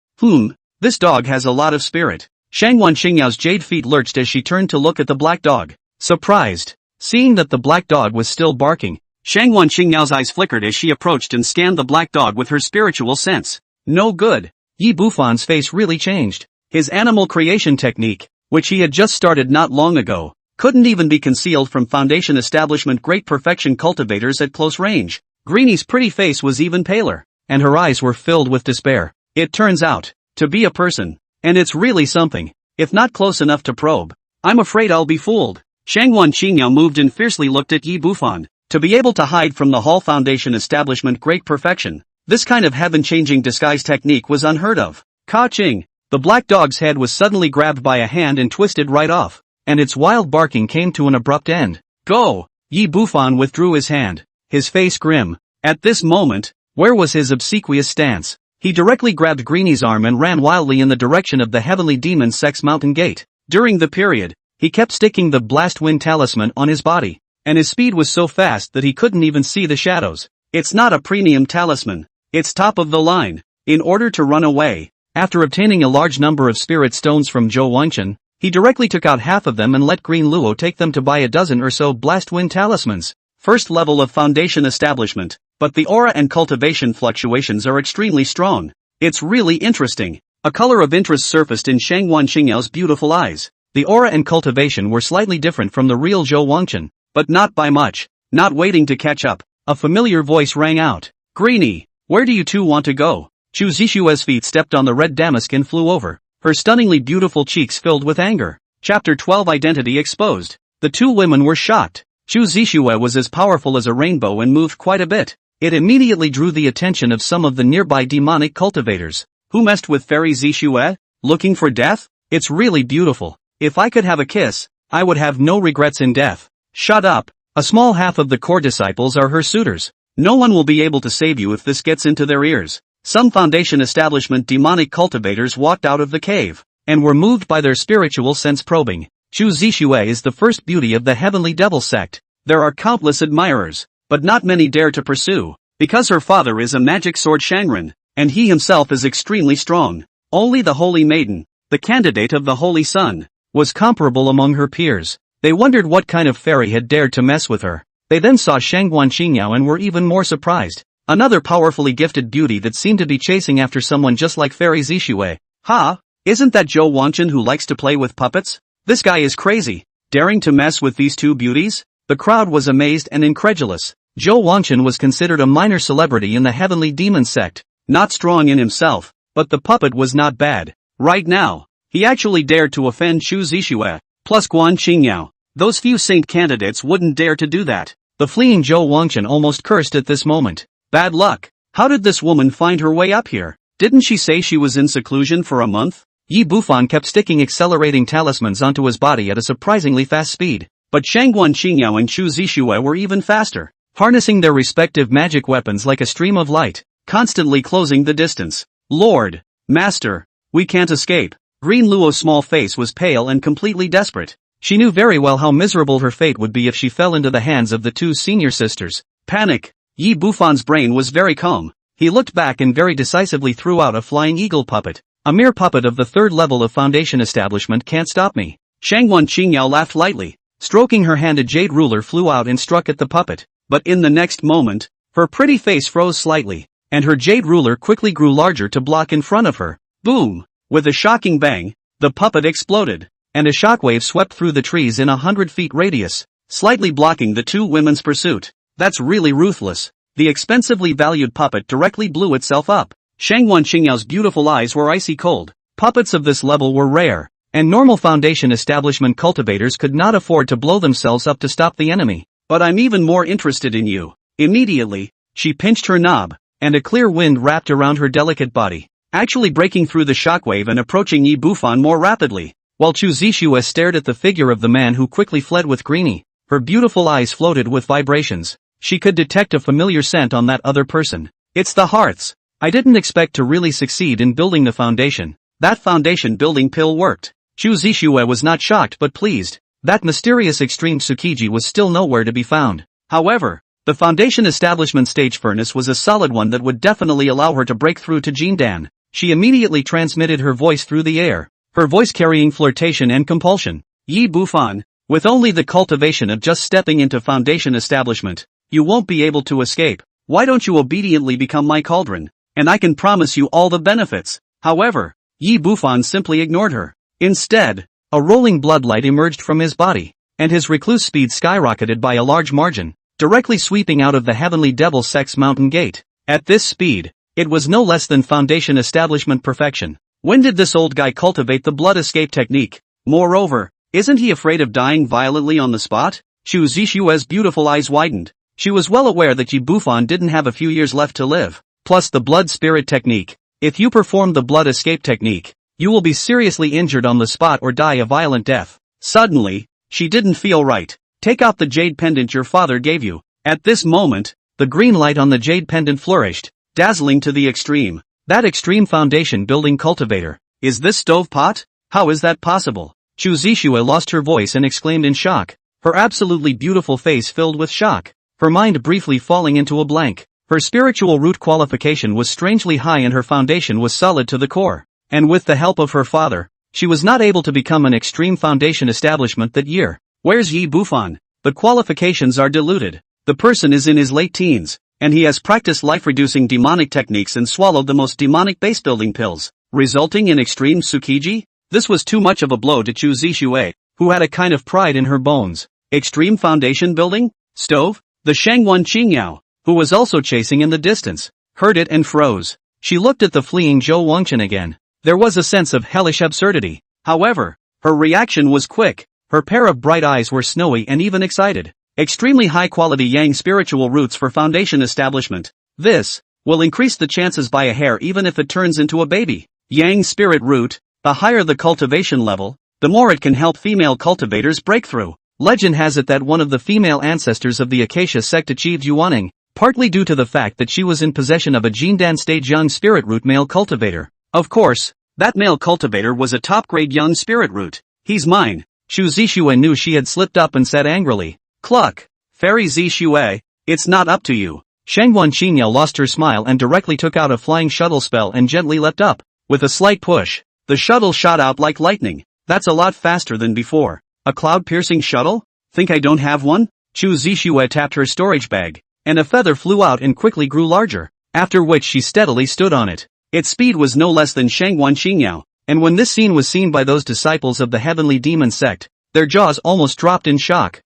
This dog has a lot of spirit. Shangguan Qingyao's jade feet lurched as she turned to look at the black dog. Surprised, seeing that the black dog was still barking, Shangguan Qingyao's eyes flickered as she approached and scanned the black dog with her spiritual sense. No good. Yi Bufan's face really changed. His animal creation technique, which he had just started not long ago, couldn't even be concealed from foundation establishment great perfection cultivators at close range. Greenie's pretty face was even paler, and her eyes were filled with despair. It turns out to be a person, and it's really something, if not close enough to probe. I'm afraid I'll be fooled. Shangguan Qingyao moved and fiercely looked at Yi Bufan. To be able to hide from the Hall Foundation establishment great perfection, this kind of heaven-changing disguise technique was unheard of. Ka-ching! The black dog's head was suddenly grabbed by a hand and twisted right off, and its wild barking came to an abrupt end. Go! Yi Bufan withdrew his hand, his face grim. At this moment, where was his obsequious stance? He directly grabbed Greenie's arm and ran wildly in the direction of the heavenly demon sex mountain gate. During the period, he kept sticking the blast wind talisman on his body, and his speed was so fast that he couldn't even see the shadows. It's not a premium talisman, it's top of the line. In order to run away, after obtaining a large number of spirit stones from Zhou Wanchen, he directly took out half of them and let Green Luo take them to buy a dozen or so blast wind talismans. First level of foundation establishment, but the aura and cultivation fluctuations are extremely strong. It's really interesting. A color of interest surfaced in Shangguan Qingyao's beautiful eyes. The aura and cultivation were slightly different from the real Zhou Wanchen, but not by much. Not waiting to catch up, a familiar voice rang out. Greenie, where do you two want to go? Chu Zixue's feet stepped on the red damask and flew over, her stunningly beautiful cheeks filled with anger. Chapter 12 Identity Exposed. The two women were shocked. Chu Zixue was as powerful as a rainbow and moved quite a bit. It immediately drew the attention of some of the nearby demonic cultivators. Who messed with Fairy Zixue? Looking for death? It's really beautiful. If I could have a kiss, I would have no regrets in death. Shut up. A small half of the core disciples are her suitors. No one will be able to save you if this gets into their ears. Some foundation establishment demonic cultivators walked out of the cave, and were moved by their spiritual sense probing. Chu Zixue is the first beauty of the Heavenly Devil sect. There are countless admirers, but not many dare to pursue, because her father is a magic sword Shangren, and he himself is extremely strong. Only the Holy Maiden, the candidate of the Holy Sun, was comparable among her peers. They wondered what kind of fairy had dared to mess with her. They then saw Shangguan Qingyao and were even more surprised. Another powerfully gifted beauty that seemed to be chasing after someone just like Fairy Zixue. Ha! Isn't that Zhou Wanchen who likes to play with puppets? This guy is crazy. Daring to mess with these two beauties? The crowd was amazed and incredulous. Zhou Wanchen was considered a minor celebrity in the Heavenly Demon sect. Not strong in himself, but the puppet was not bad. Right now, he actually dared to offend Chu Zixue, plus Guan Qingyao. Those few saint candidates wouldn't dare to do that. The fleeing Zhou Wanchen almost cursed at this moment. Bad luck. How did this woman find her way up here? Didn't she say she was in seclusion for a month? Yi Bufan kept sticking accelerating talismans onto his body at a surprisingly fast speed. But Shangguan Qingyao and Chu Zixue were even faster, harnessing their respective magic weapons like a stream of light, constantly closing the distance. Lord! Master! We can't escape. Green Luo's small face was pale and completely desperate. She knew very well how miserable her fate would be if she fell into the hands of the two senior sisters. Panic! Yi Bufan's brain was very calm. He looked back and very decisively threw out a flying eagle puppet. A mere puppet of the third level of foundation establishment can't stop me. Shangguan Qingyao laughed lightly. Stroking her hand, a jade ruler flew out and struck at the puppet. But in the next moment, her pretty face froze slightly, and her jade ruler quickly grew larger to block in front of her. Boom! With a shocking bang, the puppet exploded, and a shockwave swept through the trees in 100 feet radius, slightly blocking the two women's pursuit. That's really ruthless. The expensively valued puppet directly blew itself up. Shangguan Qingyao's beautiful eyes were icy cold. Puppets of this level were rare, and normal foundation establishment cultivators could not afford to blow themselves up to stop the enemy. But I'm even more interested in you. Immediately, she pinched her knob, and a clear wind wrapped around her delicate body, actually breaking through the shockwave and approaching Yi Bufan more rapidly. While Chu Zixue stared at the figure of the man who quickly fled with Greenie, her beautiful eyes floated with vibrations. She could detect a familiar scent on that other person. It's the hearths. I didn't expect to really succeed in building the foundation. That foundation building pill worked. Chu Zixue was not shocked but pleased. That mysterious extreme Tsukiji was still nowhere to be found. However, the foundation establishment stage furnace was a solid one that would definitely allow her to break through to Jindan. She immediately transmitted her voice through the air, her voice carrying flirtation and compulsion. Yi Bufan, with only the cultivation of just stepping into foundation establishment, you won't be able to escape. Why don't you obediently become my cauldron, and I can promise you all the benefits. However, Yi Bufan simply ignored her. Instead, a rolling bloodlight emerged from his body, and his recluse speed skyrocketed by a large margin, directly sweeping out of the Heavenly Devil Sect's mountain gate. At this speed, it was no less than foundation establishment perfection. When did this old guy cultivate the blood escape technique? Moreover, isn't he afraid of dying violently on the spot? Chu Zixue's beautiful eyes widened. She was well aware that Yi Bufan didn't have a few years left to live. Plus the blood spirit technique. If you perform the blood escape technique, you will be seriously injured on the spot or die a violent death. Suddenly, she didn't feel right. Take out the jade pendant your father gave you. At this moment, the green light on the jade pendant flourished, dazzling to the extreme. That extreme foundation building cultivator. Is this stovepot? How is that possible? Chu Zixue lost her voice and exclaimed in shock. Her absolutely beautiful face filled with shock. Her mind briefly falling into a blank. Her spiritual root qualification was strangely high and her foundation was solid to the core. And with the help of her father, she was not able to become an extreme foundation establishment that year. Where's Yi Bufan? The qualifications are diluted. The person is in his late teens, and he has practiced life-reducing demonic techniques and swallowed the most demonic base-building pills, resulting in extreme Tsukiji? This was too much of a blow to Chu Zixue, who had a kind of pride in her bones. Extreme foundation building? Stove? The Shangguan Qingyao, who was also chasing in the distance, heard it and froze. She looked at the fleeing Zhou Wanchen again. There was a sense of hellish absurdity. However, her reaction was quick. Her pair of bright eyes were snowy and even excited. Extremely high-quality Yang spiritual roots for foundation establishment. This will increase the chances by a hair even if it turns into a baby. Yang spirit root, the higher the cultivation level, the more it can help female cultivators break through. Legend has it that one of the female ancestors of the Acacia sect achieved Yuaning, partly due to the fact that she was in possession of a Jindan stage young spirit root male cultivator. Of course, that male cultivator was a top-grade young spirit root. He's mine. Shu Zixue knew she had slipped up and said angrily, "Cluck! Fairy Zixue, it's not up to you." Shangwan Qinyao lost her smile and directly took out a flying shuttle spell and gently leapt up. With a slight push, the shuttle shot out like lightning. That's a lot faster than before. A cloud-piercing shuttle? Think I don't have one? Chu Zixue tapped her storage bag, and a feather flew out and quickly grew larger, after which she steadily stood on it. Its speed was no less than Shangwan Qinyao, and when this scene was seen by those disciples of the heavenly demon sect, their jaws almost dropped in shock.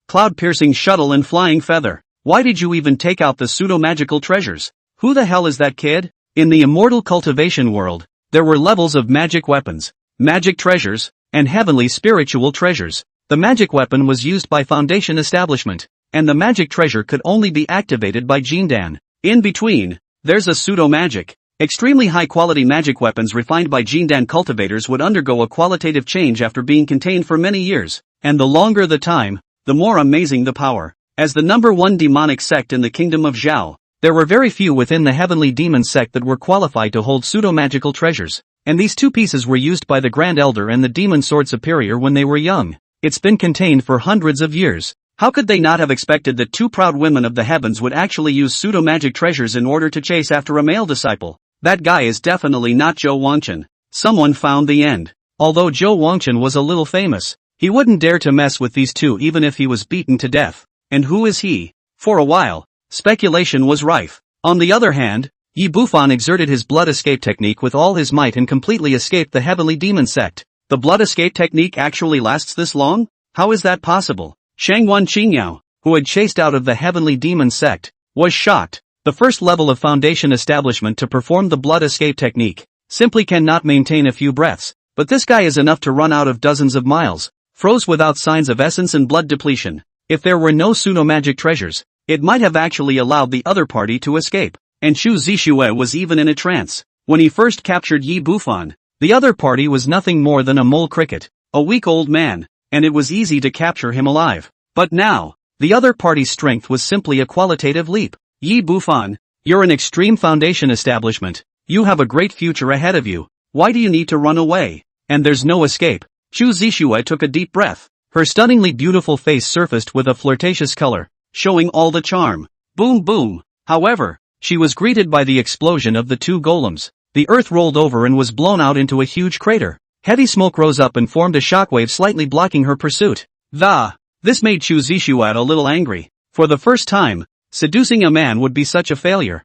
Cloud-piercing shuttle and flying feather. Why did you even take out the pseudo-magical treasures? Who the hell is that kid? In the immortal cultivation world, there were levels of magic weapons, magic treasures, and heavenly spiritual treasures. The magic weapon was used by Foundation establishment, and the magic treasure could only be activated by Jindan. In between, there's a pseudo-magic. Extremely high-quality magic weapons refined by Jindan cultivators would undergo a qualitative change after being contained for many years, and the longer the time, the more amazing the power. As the number one demonic sect in the kingdom of Zhao, there were very few within the heavenly demon sect that were qualified to hold pseudo-magical treasures, and these two pieces were used by the Grand Elder and the Demon Sword Superior when they were young. It's been contained for hundreds of years. How could they not have expected that two proud women of the heavens would actually use pseudo-magic treasures in order to chase after a male disciple? That guy is definitely not Zhou Wangchen. Someone found the end. Although Zhou Wangchen was a little famous, he wouldn't dare to mess with these two even if he was beaten to death. And who is he? For a while, speculation was rife. On the other hand, Yi Bufan exerted his blood escape technique with all his might and completely escaped the heavenly demon sect. The blood escape technique actually lasts this long? How is that possible? Shangwan Qinyao, who had chased out of the heavenly demon sect, was shocked. The first level of Foundation establishment to perform the blood escape technique simply cannot maintain a few breaths, but this guy is enough to run out of dozens of miles, froze without signs of essence and blood depletion. If there were no pseudo-magic treasures, it might have actually allowed the other party to escape. And Chu Zixue was even in a trance. When he first captured Yi Bufan, the other party was nothing more than a mole cricket, a weak old man, and it was easy to capture him alive. But now, the other party's strength was simply a qualitative leap. Yi Bufan, you're an extreme Foundation establishment. You have a great future ahead of you. Why do you need to run away? And there's no escape. Chu Zixue took a deep breath. Her stunningly beautiful face surfaced with a flirtatious color, showing all the charm. Boom boom. However, she was greeted by the explosion of the two golems. The earth rolled over and was blown out into a huge crater. Heavy smoke rose up and formed a shockwave slightly blocking her pursuit. This made Chu Zixue a little angry. For the first time, seducing a man would be such a failure.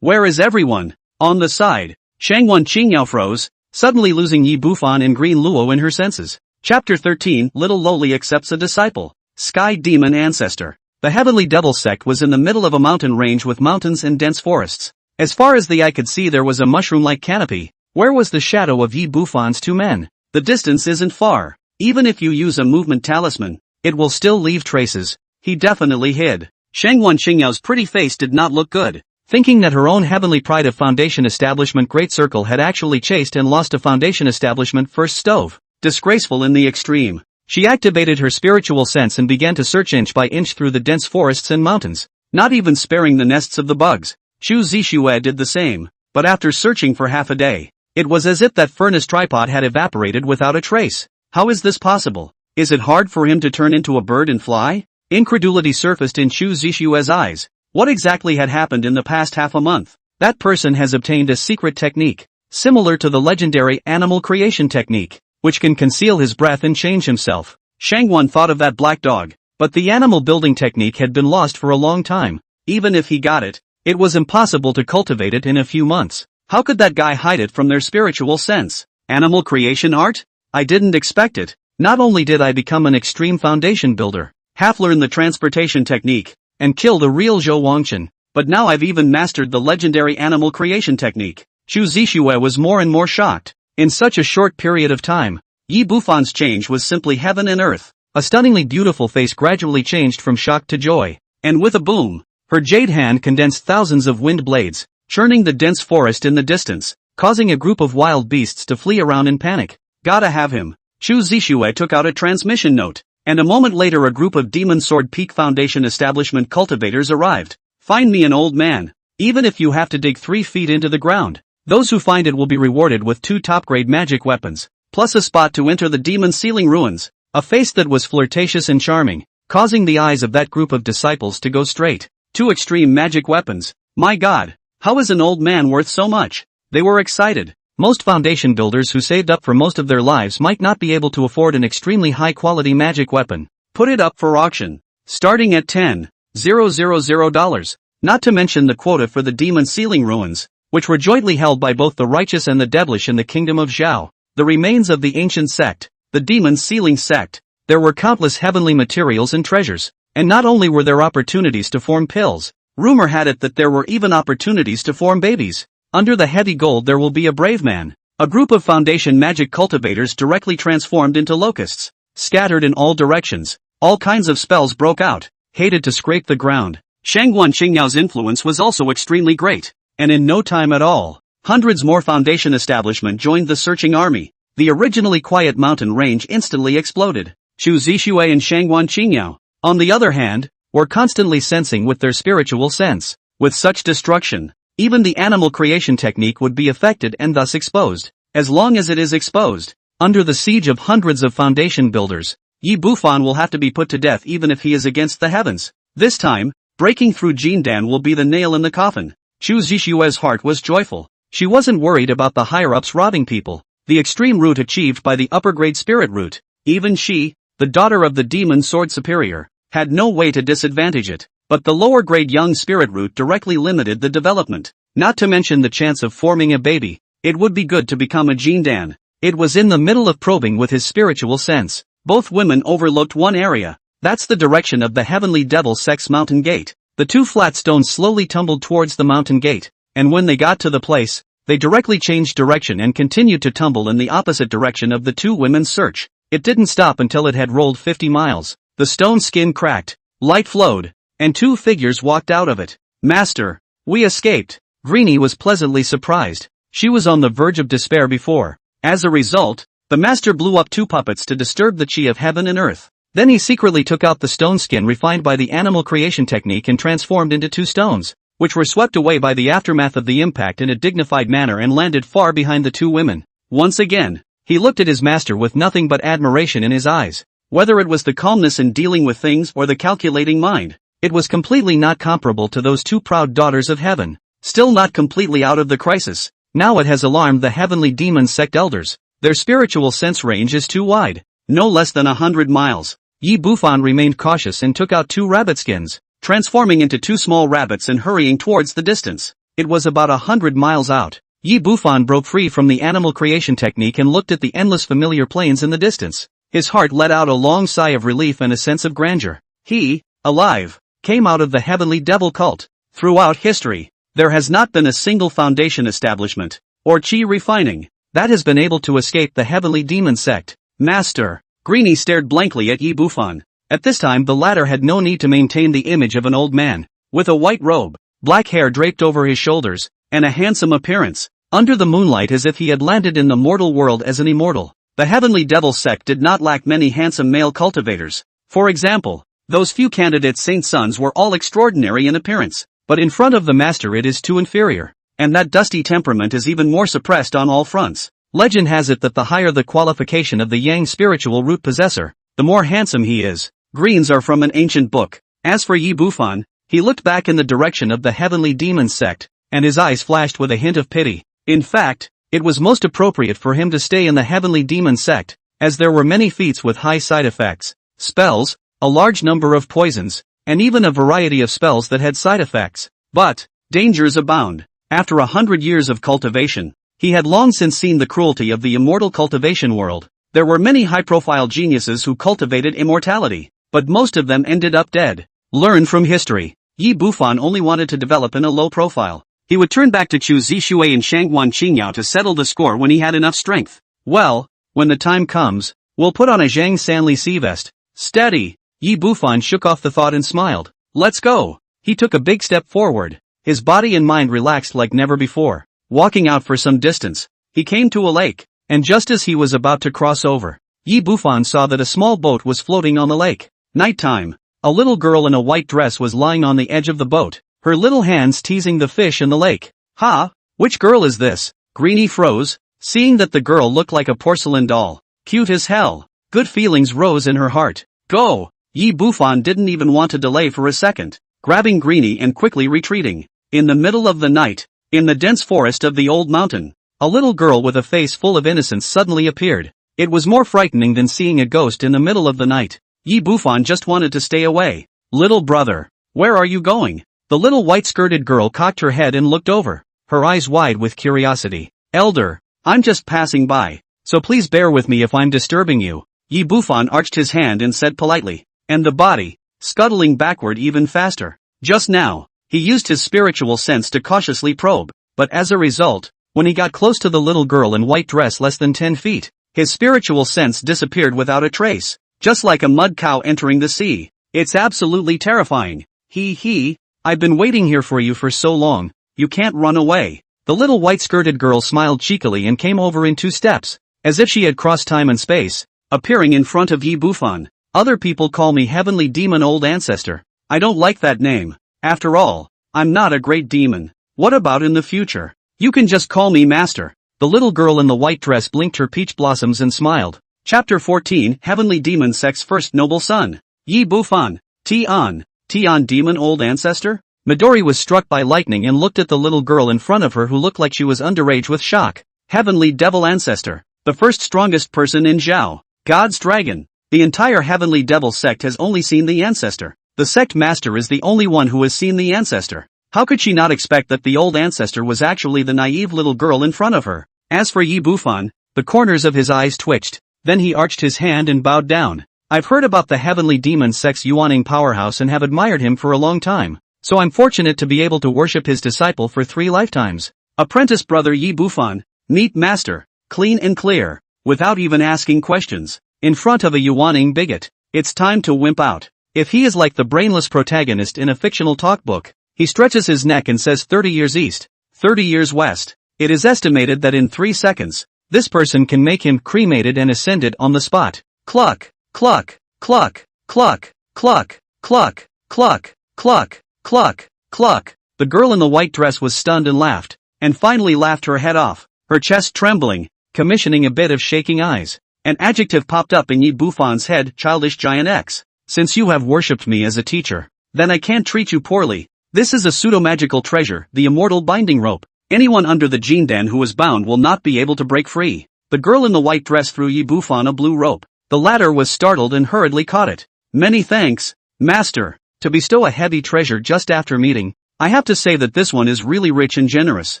Where is everyone? On the side, Shangwan Qinyao froze, suddenly losing Yi Bufan and Green Luo in her senses. Chapter 13, Little Lowly accepts a disciple. Sky Demon Ancestor. The Heavenly Devil sect was in the middle of a mountain range with mountains and dense forests. As far as the eye could see there was a mushroom-like canopy. Where was the shadow of Yi Bufan's two men? The distance isn't far. Even if you use a movement talisman, it will still leave traces. He definitely hid. Shangwan Qingyao's pretty face did not look good. Thinking that her own heavenly pride of Foundation establishment Great Circle had actually chased and lost a Foundation establishment first stove. Disgraceful in the extreme. She activated her spiritual sense and began to search inch by inch through the dense forests and mountains, not even sparing the nests of the bugs. Chu Zixue did the same, but after searching for half a day, it was as if that furnace tripod had evaporated without a trace. How is this possible? Is it hard for him to turn into a bird and fly? Incredulity surfaced in Chu Zixue's eyes. What exactly had happened in the past half a month? That person has obtained a secret technique, similar to the legendary animal creation technique, which can conceal his breath and change himself. Shangwan thought of that black dog, but the animal building technique had been lost for a long time. Even if he got it, it was impossible to cultivate it in a few months. How could that guy hide it from their spiritual sense? Animal creation art? I didn't expect it. Not only did I become an extreme Foundation builder, half-learn the transportation technique, and kill the real Zhou Wangchen, but now I've even mastered the legendary animal creation technique. Chu Zixue was more and more shocked. In such a short period of time, Yi Bufan's change was simply heaven and earth. A stunningly beautiful face gradually changed from shock to joy, and with a boom, her jade hand condensed thousands of wind blades, churning the dense forest in the distance, causing a group of wild beasts to flee around in panic. Gotta have him. Chu Zixue took out a transmission note. and a moment later a group of Demon Sword Peak Foundation establishment cultivators arrived. Find me an old man. Even if you have to dig 3 feet into the ground. Those who find it will be rewarded with 2 top-grade magic weapons, plus a spot to enter the demon ceiling ruins. A face that was flirtatious and charming, causing the eyes of that group of disciples to go straight. 2 extreme magic weapons. My god, how is an old man worth so much? They were excited. Most foundation builders who saved up for most of their lives might not be able to afford an extremely high-quality magic weapon. Put it up for auction. Starting at $10,000. Not to mention the quota for the demon ceiling ruins, which were jointly held by both the righteous and the devilish in the kingdom of Zhao. The remains of the ancient sect, the demon ceiling sect. There were countless heavenly materials and treasures, and not only were there opportunities to form pills, rumor had it that there were even opportunities to form babies. Under the heavy gold there will be a brave man. A group of foundation magic cultivators directly transformed into locusts, scattered in all directions. All kinds of spells broke out, hated to scrape the ground. Shangguan Qingyao's influence was also extremely great, and in no time at all, hundreds more foundation establishment joined the searching army. The originally quiet mountain range instantly exploded. Xu Zixue and Shangguan Qingyao, on the other hand, were constantly sensing with their spiritual sense. With such destruction, even the animal creation technique would be affected and thus exposed. As long as it is exposed, under the siege of hundreds of foundation builders, Yi Bufan will have to be put to death even if he is against the heavens. This time, breaking through Jindan will be the nail in the coffin. Xu Zixue's heart was joyful. She wasn't worried about the higher-ups robbing people. The extreme route achieved by the upper-grade spirit route. Even she, the daughter of the demon sword superior, had no way to disadvantage it. But the lower-grade young spirit route directly limited the development. Not to mention the chance of forming a baby. It would be good to become a Jindan. It was in the middle of probing with his spiritual sense. Both women overlooked one area. That's the direction of the heavenly devil sex mountain gate. The 2 flat stones slowly tumbled towards the mountain gate, and when they got to the place, they directly changed direction and continued to tumble in the opposite direction of the 2 women's search. It didn't stop until it had rolled 50 miles. The stone skin cracked, light flowed, and 2 figures walked out of it. Master, we escaped. Greenie was pleasantly surprised. She was on the verge of despair before. As a result, the master blew up 2 puppets to disturb the chi of heaven and earth. Then he secretly took out the stone skin refined by the animal creation technique and transformed into 2 stones, which were swept away by the aftermath of the impact in a dignified manner and landed far behind the 2 women. Once again, he looked at his master with nothing but admiration in his eyes. Whether it was the calmness in dealing with things or the calculating mind, it was completely not comparable to those 2 proud daughters of heaven. Still not completely out of the crisis. Now it has alarmed the heavenly demon sect elders. Their spiritual sense range is too wide. No less than 100 miles. Yi Bufan remained cautious and took out 2 rabbit skins, transforming into 2 small rabbits and hurrying towards the distance. It was about 100 miles out. Yi Bufan broke free from the animal creation technique and looked at the endless familiar plains in the distance. His heart let out a long sigh of relief and a sense of grandeur. He, alive, came out of the heavenly devil cult. Throughout history, there has not been a single foundation establishment, or chi refining, that has been able to escape the heavenly demon sect. Master, Greenie stared blankly at Yi Bufan. At this time the latter had no need to maintain the image of an old man, with a white robe, black hair draped over his shoulders, and a handsome appearance, under the moonlight as if he had landed in the mortal world as an immortal. The heavenly devil sect did not lack many handsome male cultivators. For example, those few candidate saint sons were all extraordinary in appearance, but in front of the master it is too inferior, and that dusty temperament is even more suppressed on all fronts. Legend has it that the higher the qualification of the yang spiritual root possessor, the more handsome he is. Greens are from an ancient book. As for Yi Bufan, he looked back in the direction of the heavenly demon sect, and his eyes flashed with a hint of pity. In fact, it was most appropriate for him to stay in the heavenly demon sect, as there were many feats with high side effects, spells, a large number of poisons, and even a variety of spells that had side effects. But, dangers abound. After 100 years of cultivation, he had long since seen the cruelty of the immortal cultivation world. There were many high-profile geniuses who cultivated immortality, but most of them ended up dead. Learn from history. Yi Bufan only wanted to develop in a low profile. He would turn back to Xu Zixue and Shangguan Qingyao to settle the score when he had enough strength. Well, when the time comes, we'll put on a Zhang Sanli sea vest. Steady! Yi Bufan shook off the thought and smiled. Let's go! He took a big step forward. His body and mind relaxed like never before. Walking out for some distance, he came to a lake, and just as he was about to cross over, Yi Bufan saw that a small boat was floating on the lake. Nighttime. A little girl in a white dress was lying on the edge of the boat, her little hands teasing the fish in the lake. Ha! Which girl is this? Greenie froze, seeing that the girl looked like a porcelain doll. Cute as hell. Good feelings rose in her heart. Go! Yi Bufan didn't even want to delay for a second, grabbing Greenie and quickly retreating. In the middle of the night, in the dense forest of the old mountain, a little girl with a face full of innocence suddenly appeared. It was more frightening than seeing a ghost in the middle of the night. Yi Bufan just wanted to stay away. Little brother, where are you going? The little white-skirted girl cocked her head and looked over, her eyes wide with curiosity. Elder, I'm just passing by, so please bear with me if I'm disturbing you. Yi Bufan arched his hand and said politely, and the body, scuttling backward even faster. Just now, he used his spiritual sense to cautiously probe, but as a result, when he got close to the little girl in white dress less than 10 feet, his spiritual sense disappeared without a trace. Just like a mud cow entering the sea. It's absolutely terrifying. I've been waiting here for you for so long, you can't run away. The little white-skirted girl smiled cheekily and came over in 2 steps, as if she had crossed time and space, appearing in front of Yi Bufan. Other people call me Heavenly Demon Old Ancestor. I don't like that name. After all, I'm not a great demon. What about in the future? You can just call me Master. The little girl in the white dress blinked her peach blossoms and smiled. Chapter 14 Heavenly Demon Sect's First Noble Son. Yi Bufan. Tian Demon Old Ancestor? Midori was struck by lightning and looked at the little girl in front of her who looked like she was underage with shock. Heavenly Devil Ancestor. The first strongest person in Zhao. God's Dragon. The entire Heavenly Devil sect has only seen the Ancestor. The sect master is the only one who has seen the Ancestor. How could she not expect that the old Ancestor was actually the naive little girl in front of her? As for Yi Bufan, the corners of his eyes twitched. Then he arched his hand and bowed down. I've heard about the Heavenly Demon Sect's Yuaning powerhouse and have admired him for a long time, so I'm fortunate to be able to worship his disciple for 3 lifetimes. Apprentice brother Yi Bufan, meet master, clean and clear, without even asking questions, in front of a Yuaning bigot. It's time to wimp out. If he is like the brainless protagonist in a fictional talkbook, he stretches his neck and says 30 years east, 30 years west. It is estimated that in 3 seconds, this person can make him cremated and ascended on the spot. Cluck, cluck, cluck, cluck, cluck, cluck, cluck, cluck, cluck, cluck. The girl in the white dress was stunned and laughed, and finally laughed her head off, her chest trembling, commissioning a bit of shaking eyes. An adjective popped up in Yi Bufan's head, childish giant X. Since you have worshipped me as a teacher, then I can't treat you poorly. This is a pseudo-magical treasure, the immortal binding rope. Anyone under the Jindan who is bound will not be able to break free. The girl in the white dress threw Yi Bufan a blue rope. The latter was startled and hurriedly caught it. Many thanks, master. To bestow a heavy treasure just after meeting, I have to say that this one is really rich and generous.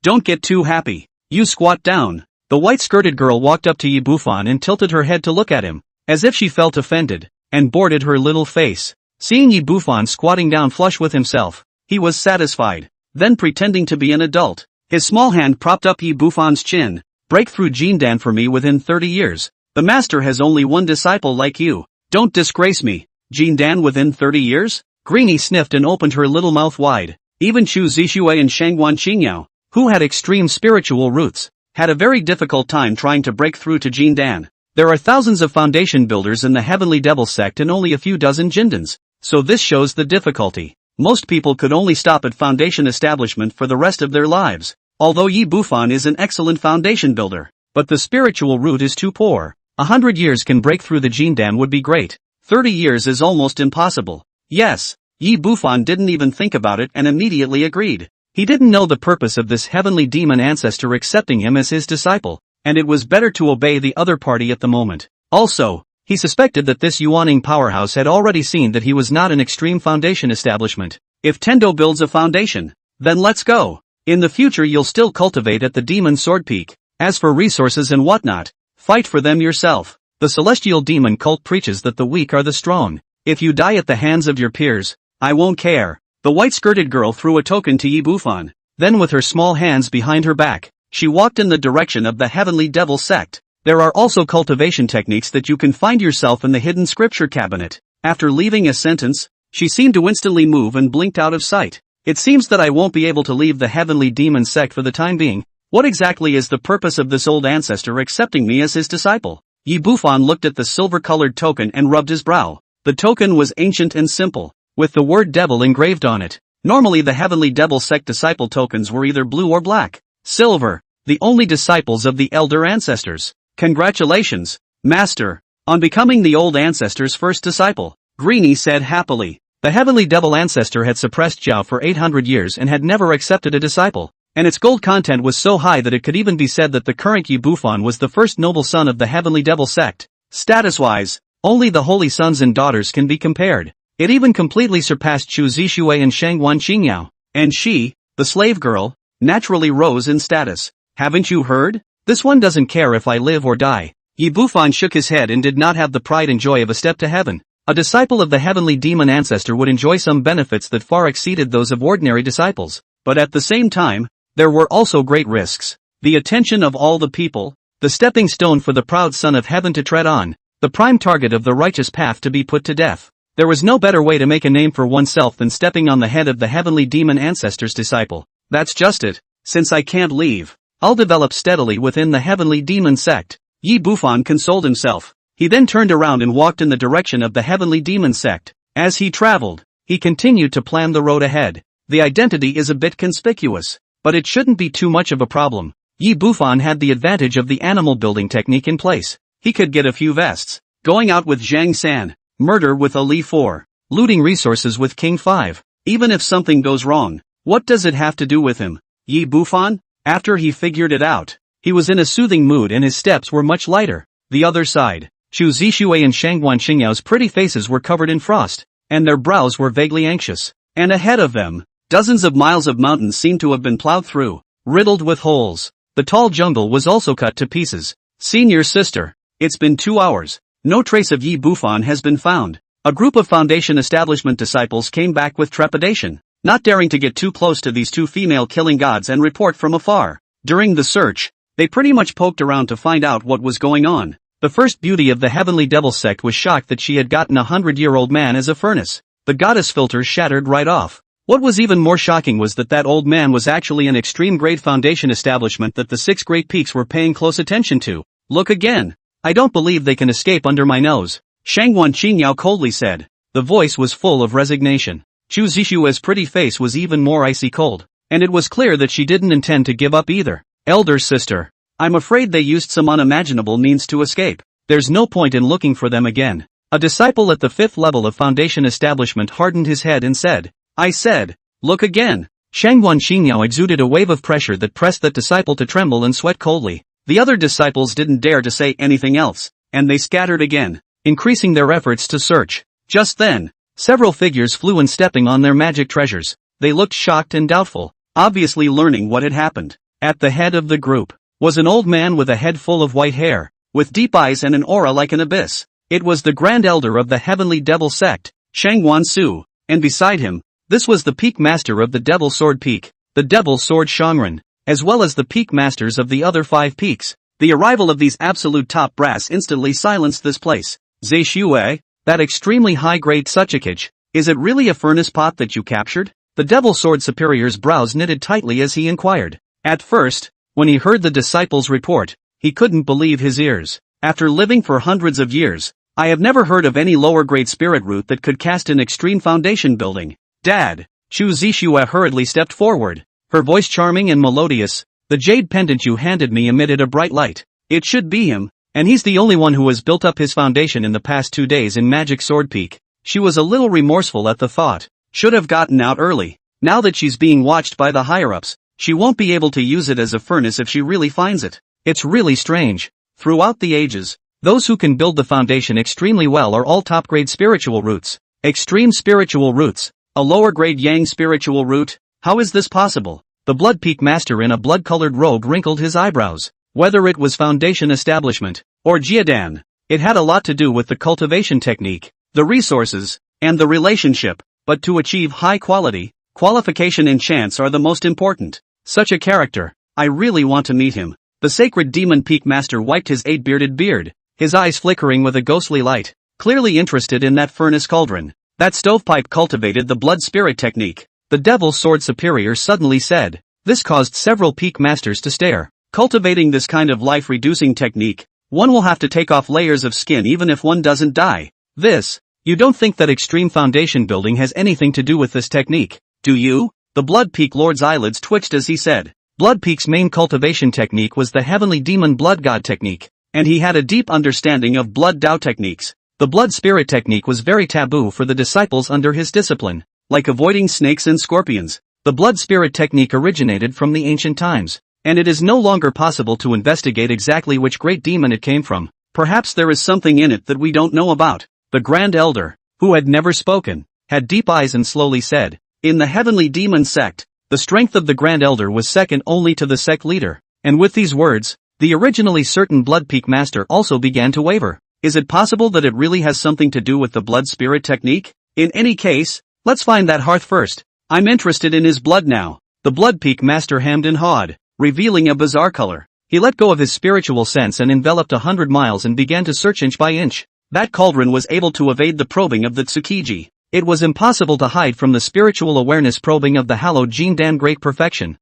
Don't get too happy. You squat down. The white-skirted girl walked up to Yi Bufan and tilted her head to look at him, as if she felt offended, and boarded her little face. Seeing Yi Bufan squatting down flush with himself, he was satisfied. Then pretending to be an adult, his small hand propped up Yi Bufan's chin. Break through Jindan for me within 30 years. The master has only one disciple like you. Don't disgrace me. Jindan within 30 years? Greenie sniffed and opened her little mouth wide. Even Chu Zixue and Shangguan Qingyao, who had extreme spiritual roots, had a very difficult time trying to break through to Jindan. There are thousands of foundation builders in the Heavenly Devil sect and only a few dozen Jindans, so this shows the difficulty. Most people could only stop at foundation establishment for the rest of their lives. Although Yi Bufan is an excellent foundation builder, but the spiritual root is too poor. 100 years can break through the Jindan would be great. 30 years is almost impossible. Yes, Yi Bufan didn't even think about it and immediately agreed. He didn't know the purpose of this heavenly demon ancestor accepting him as his disciple, and it was better to obey the other party at the moment. Also, he suspected that this Yuaning powerhouse had already seen that he was not an extreme foundation establishment. If Tendo builds a foundation, then let's go. In the future you'll still cultivate at the Demon Sword Peak. As for resources and whatnot, fight for them yourself. The celestial demon cult preaches that the weak are the strong. If you die at the hands of your peers, I won't care. The white-skirted girl threw a token to Yi Bufan. Then with her small hands behind her back, she walked in the direction of the Heavenly Devil sect. There are also cultivation techniques that you can find yourself in the hidden scripture cabinet. After leaving a sentence, she seemed to instantly move and blinked out of sight. It seems that I won't be able to leave the Heavenly Demon sect for the time being. What exactly is the purpose of this old ancestor accepting me as his disciple? Yi Bufan looked at the silver-colored token and rubbed his brow. The token was ancient and simple, with the word devil engraved on it. Normally the Heavenly Devil Sect disciple tokens were either blue or black. Silver, the only disciples of the elder ancestors. Congratulations, Master, on becoming the old ancestor's first disciple, Greenie said happily. The Heavenly Devil Ancestor had suppressed Zhao for 800 years and had never accepted a disciple, and its gold content was so high that it could even be said that the current Yi Bufan was the first noble son of the Heavenly Devil Sect. Status-wise, only the holy sons and daughters can be compared. It even completely surpassed Chu Zixue and Shangwan Qingyao. And she, the slave girl, naturally rose in status. Haven't you heard? This one doesn't care if I live or die. Yi Bufan shook his head and did not have the pride and joy of a step to heaven. A disciple of the heavenly demon ancestor would enjoy some benefits that far exceeded those of ordinary disciples. But at the same time, there were also great risks. The attention of all the people, the stepping stone for the proud son of heaven to tread on, the prime target of the righteous path to be put to death. There was no better way to make a name for oneself than stepping on the head of the heavenly demon ancestor's disciple. That's just it. Since I can't leave, I'll develop steadily within the heavenly demon sect. Yi Bufan consoled himself. He then turned around and walked in the direction of the heavenly demon sect. As he traveled, he continued to plan the road ahead. The identity is a bit conspicuous, but it shouldn't be too much of a problem. Yi Bufan had the advantage of the animal building technique in place. He could get a few vests, going out with Zhang San, murder with Ali 4, looting resources with King 5. Even if something goes wrong, what does it have to do with him? Yi Bufan? After he figured it out, he was in a soothing mood and his steps were much lighter. The other side, Chu Zixue and Shangwan Qingyao's pretty faces were covered in frost, and their brows were vaguely anxious. And ahead of them, dozens of miles of mountains seemed to have been plowed through, riddled with holes. The tall jungle was also cut to pieces. Senior sister, it's been 2 hours. No trace of Yi Bufan has been found. A group of Foundation establishment disciples came back with trepidation, not daring to get too close to these two female killing gods and report from afar. During the search, they pretty much poked around to find out what was going on. The first beauty of the Heavenly Devil Sect was shocked that she had gotten a 100-year-old man as a furnace. The goddess filter shattered right off. What was even more shocking was that old man was actually an extreme grade Foundation establishment that the 6 Great Peaks were paying close attention to. Look again. I don't believe they can escape under my nose, Shangwan Qingyao coldly said. The voice was full of resignation. Chu Zixue's pretty face was even more icy cold, and it was clear that she didn't intend to give up either. Elder sister, I'm afraid they used some unimaginable means to escape. There's no point in looking for them again. A disciple at the 5th level of Foundation establishment hardened his head and said, I said, look again. Shangwan Qingyao exuded a wave of pressure that pressed that disciple to tremble and sweat coldly. The other disciples didn't dare to say anything else, and they scattered again, increasing their efforts to search. Just then, several figures flew in stepping on their magic treasures. They looked shocked and doubtful, obviously learning what had happened. At the head of the group was an old man with a head full of white hair, with deep eyes and an aura like an abyss. It was the Grand Elder of the Heavenly Devil Sect, Shangwan Su, and beside him, this was the Peak Master of the Devil Sword Peak, the Devil Sword Shangren, as well as the Peak Masters of the other 5 peaks. The arrival of these absolute top brass instantly silenced this place. Zixue, that extremely high-grade Suchikage, is it really a furnace pot that you captured? The Devil Sword Superior's brows knitted tightly as he inquired. At first, when he heard the disciples' report, he couldn't believe his ears. After living for hundreds of years, I have never heard of any lower-grade spirit root that could cast an extreme foundation building. Dad, Chu Zixue hurriedly stepped forward. Her voice charming and melodious. The jade pendant you handed me emitted a bright light. It should be him, and he's the only one who has built up his foundation in the past 2 days in Magic Sword Peak. She was a little remorseful at the thought. Should have gotten out early. Now that she's being watched by the higher-ups, she won't be able to use it as a furnace if she really finds it. It's really strange. Throughout the ages, those who can build the foundation extremely well are all top-grade spiritual roots. Extreme spiritual roots. A lower-grade Yang spiritual root? How is this possible? The Blood Peak Master in a blood-colored robe wrinkled his eyebrows. Whether it was Foundation Establishment, or Jiadan, it had a lot to do with the cultivation technique, the resources, and the relationship. But to achieve high quality, qualification and chance are the most important. Such a character, I really want to meet him. The Sacred Demon Peak Master wiped his 8-bearded beard, his eyes flickering with a ghostly light, clearly interested in that furnace cauldron. That stovepipe cultivated the blood spirit technique, the Devil's Sword Superior suddenly said. This caused several Peak Masters to stare. Cultivating this kind of life-reducing technique, One will have to take off layers of skin even if one doesn't die. You don't think that extreme foundation building has anything to do with this technique, do you? The Blood Peak Lord's eyelids twitched as he said. Blood Peak's main cultivation technique was the Heavenly Demon Blood God technique, and he had a deep understanding of Blood Dao techniques. The Blood Spirit technique was very taboo for the disciples under his discipline, like avoiding snakes and scorpions. The Blood Spirit technique originated from the ancient times, and it is no longer possible to investigate exactly which great demon it came from. Perhaps there is something in it that we don't know about. The Grand Elder, who had never spoken, had deep eyes and slowly said, in the Heavenly Demon sect, the strength of the Grand Elder was second only to the sect leader, and with these words, the originally certain Blood Peak Master also began to waver. Is it possible that it really has something to do with the Blood Spirit technique? In any case, let's find that hearth first. I'm interested in his blood now. The Blood Peak Master hemmed and hawed, revealing a bizarre color. He let go of his spiritual sense and enveloped 100 miles and began to search inch by inch. That cauldron was able to evade the probing of the Tsukiji. It was impossible to hide from the spiritual awareness probing of the hallowed Jindan Great Perfection.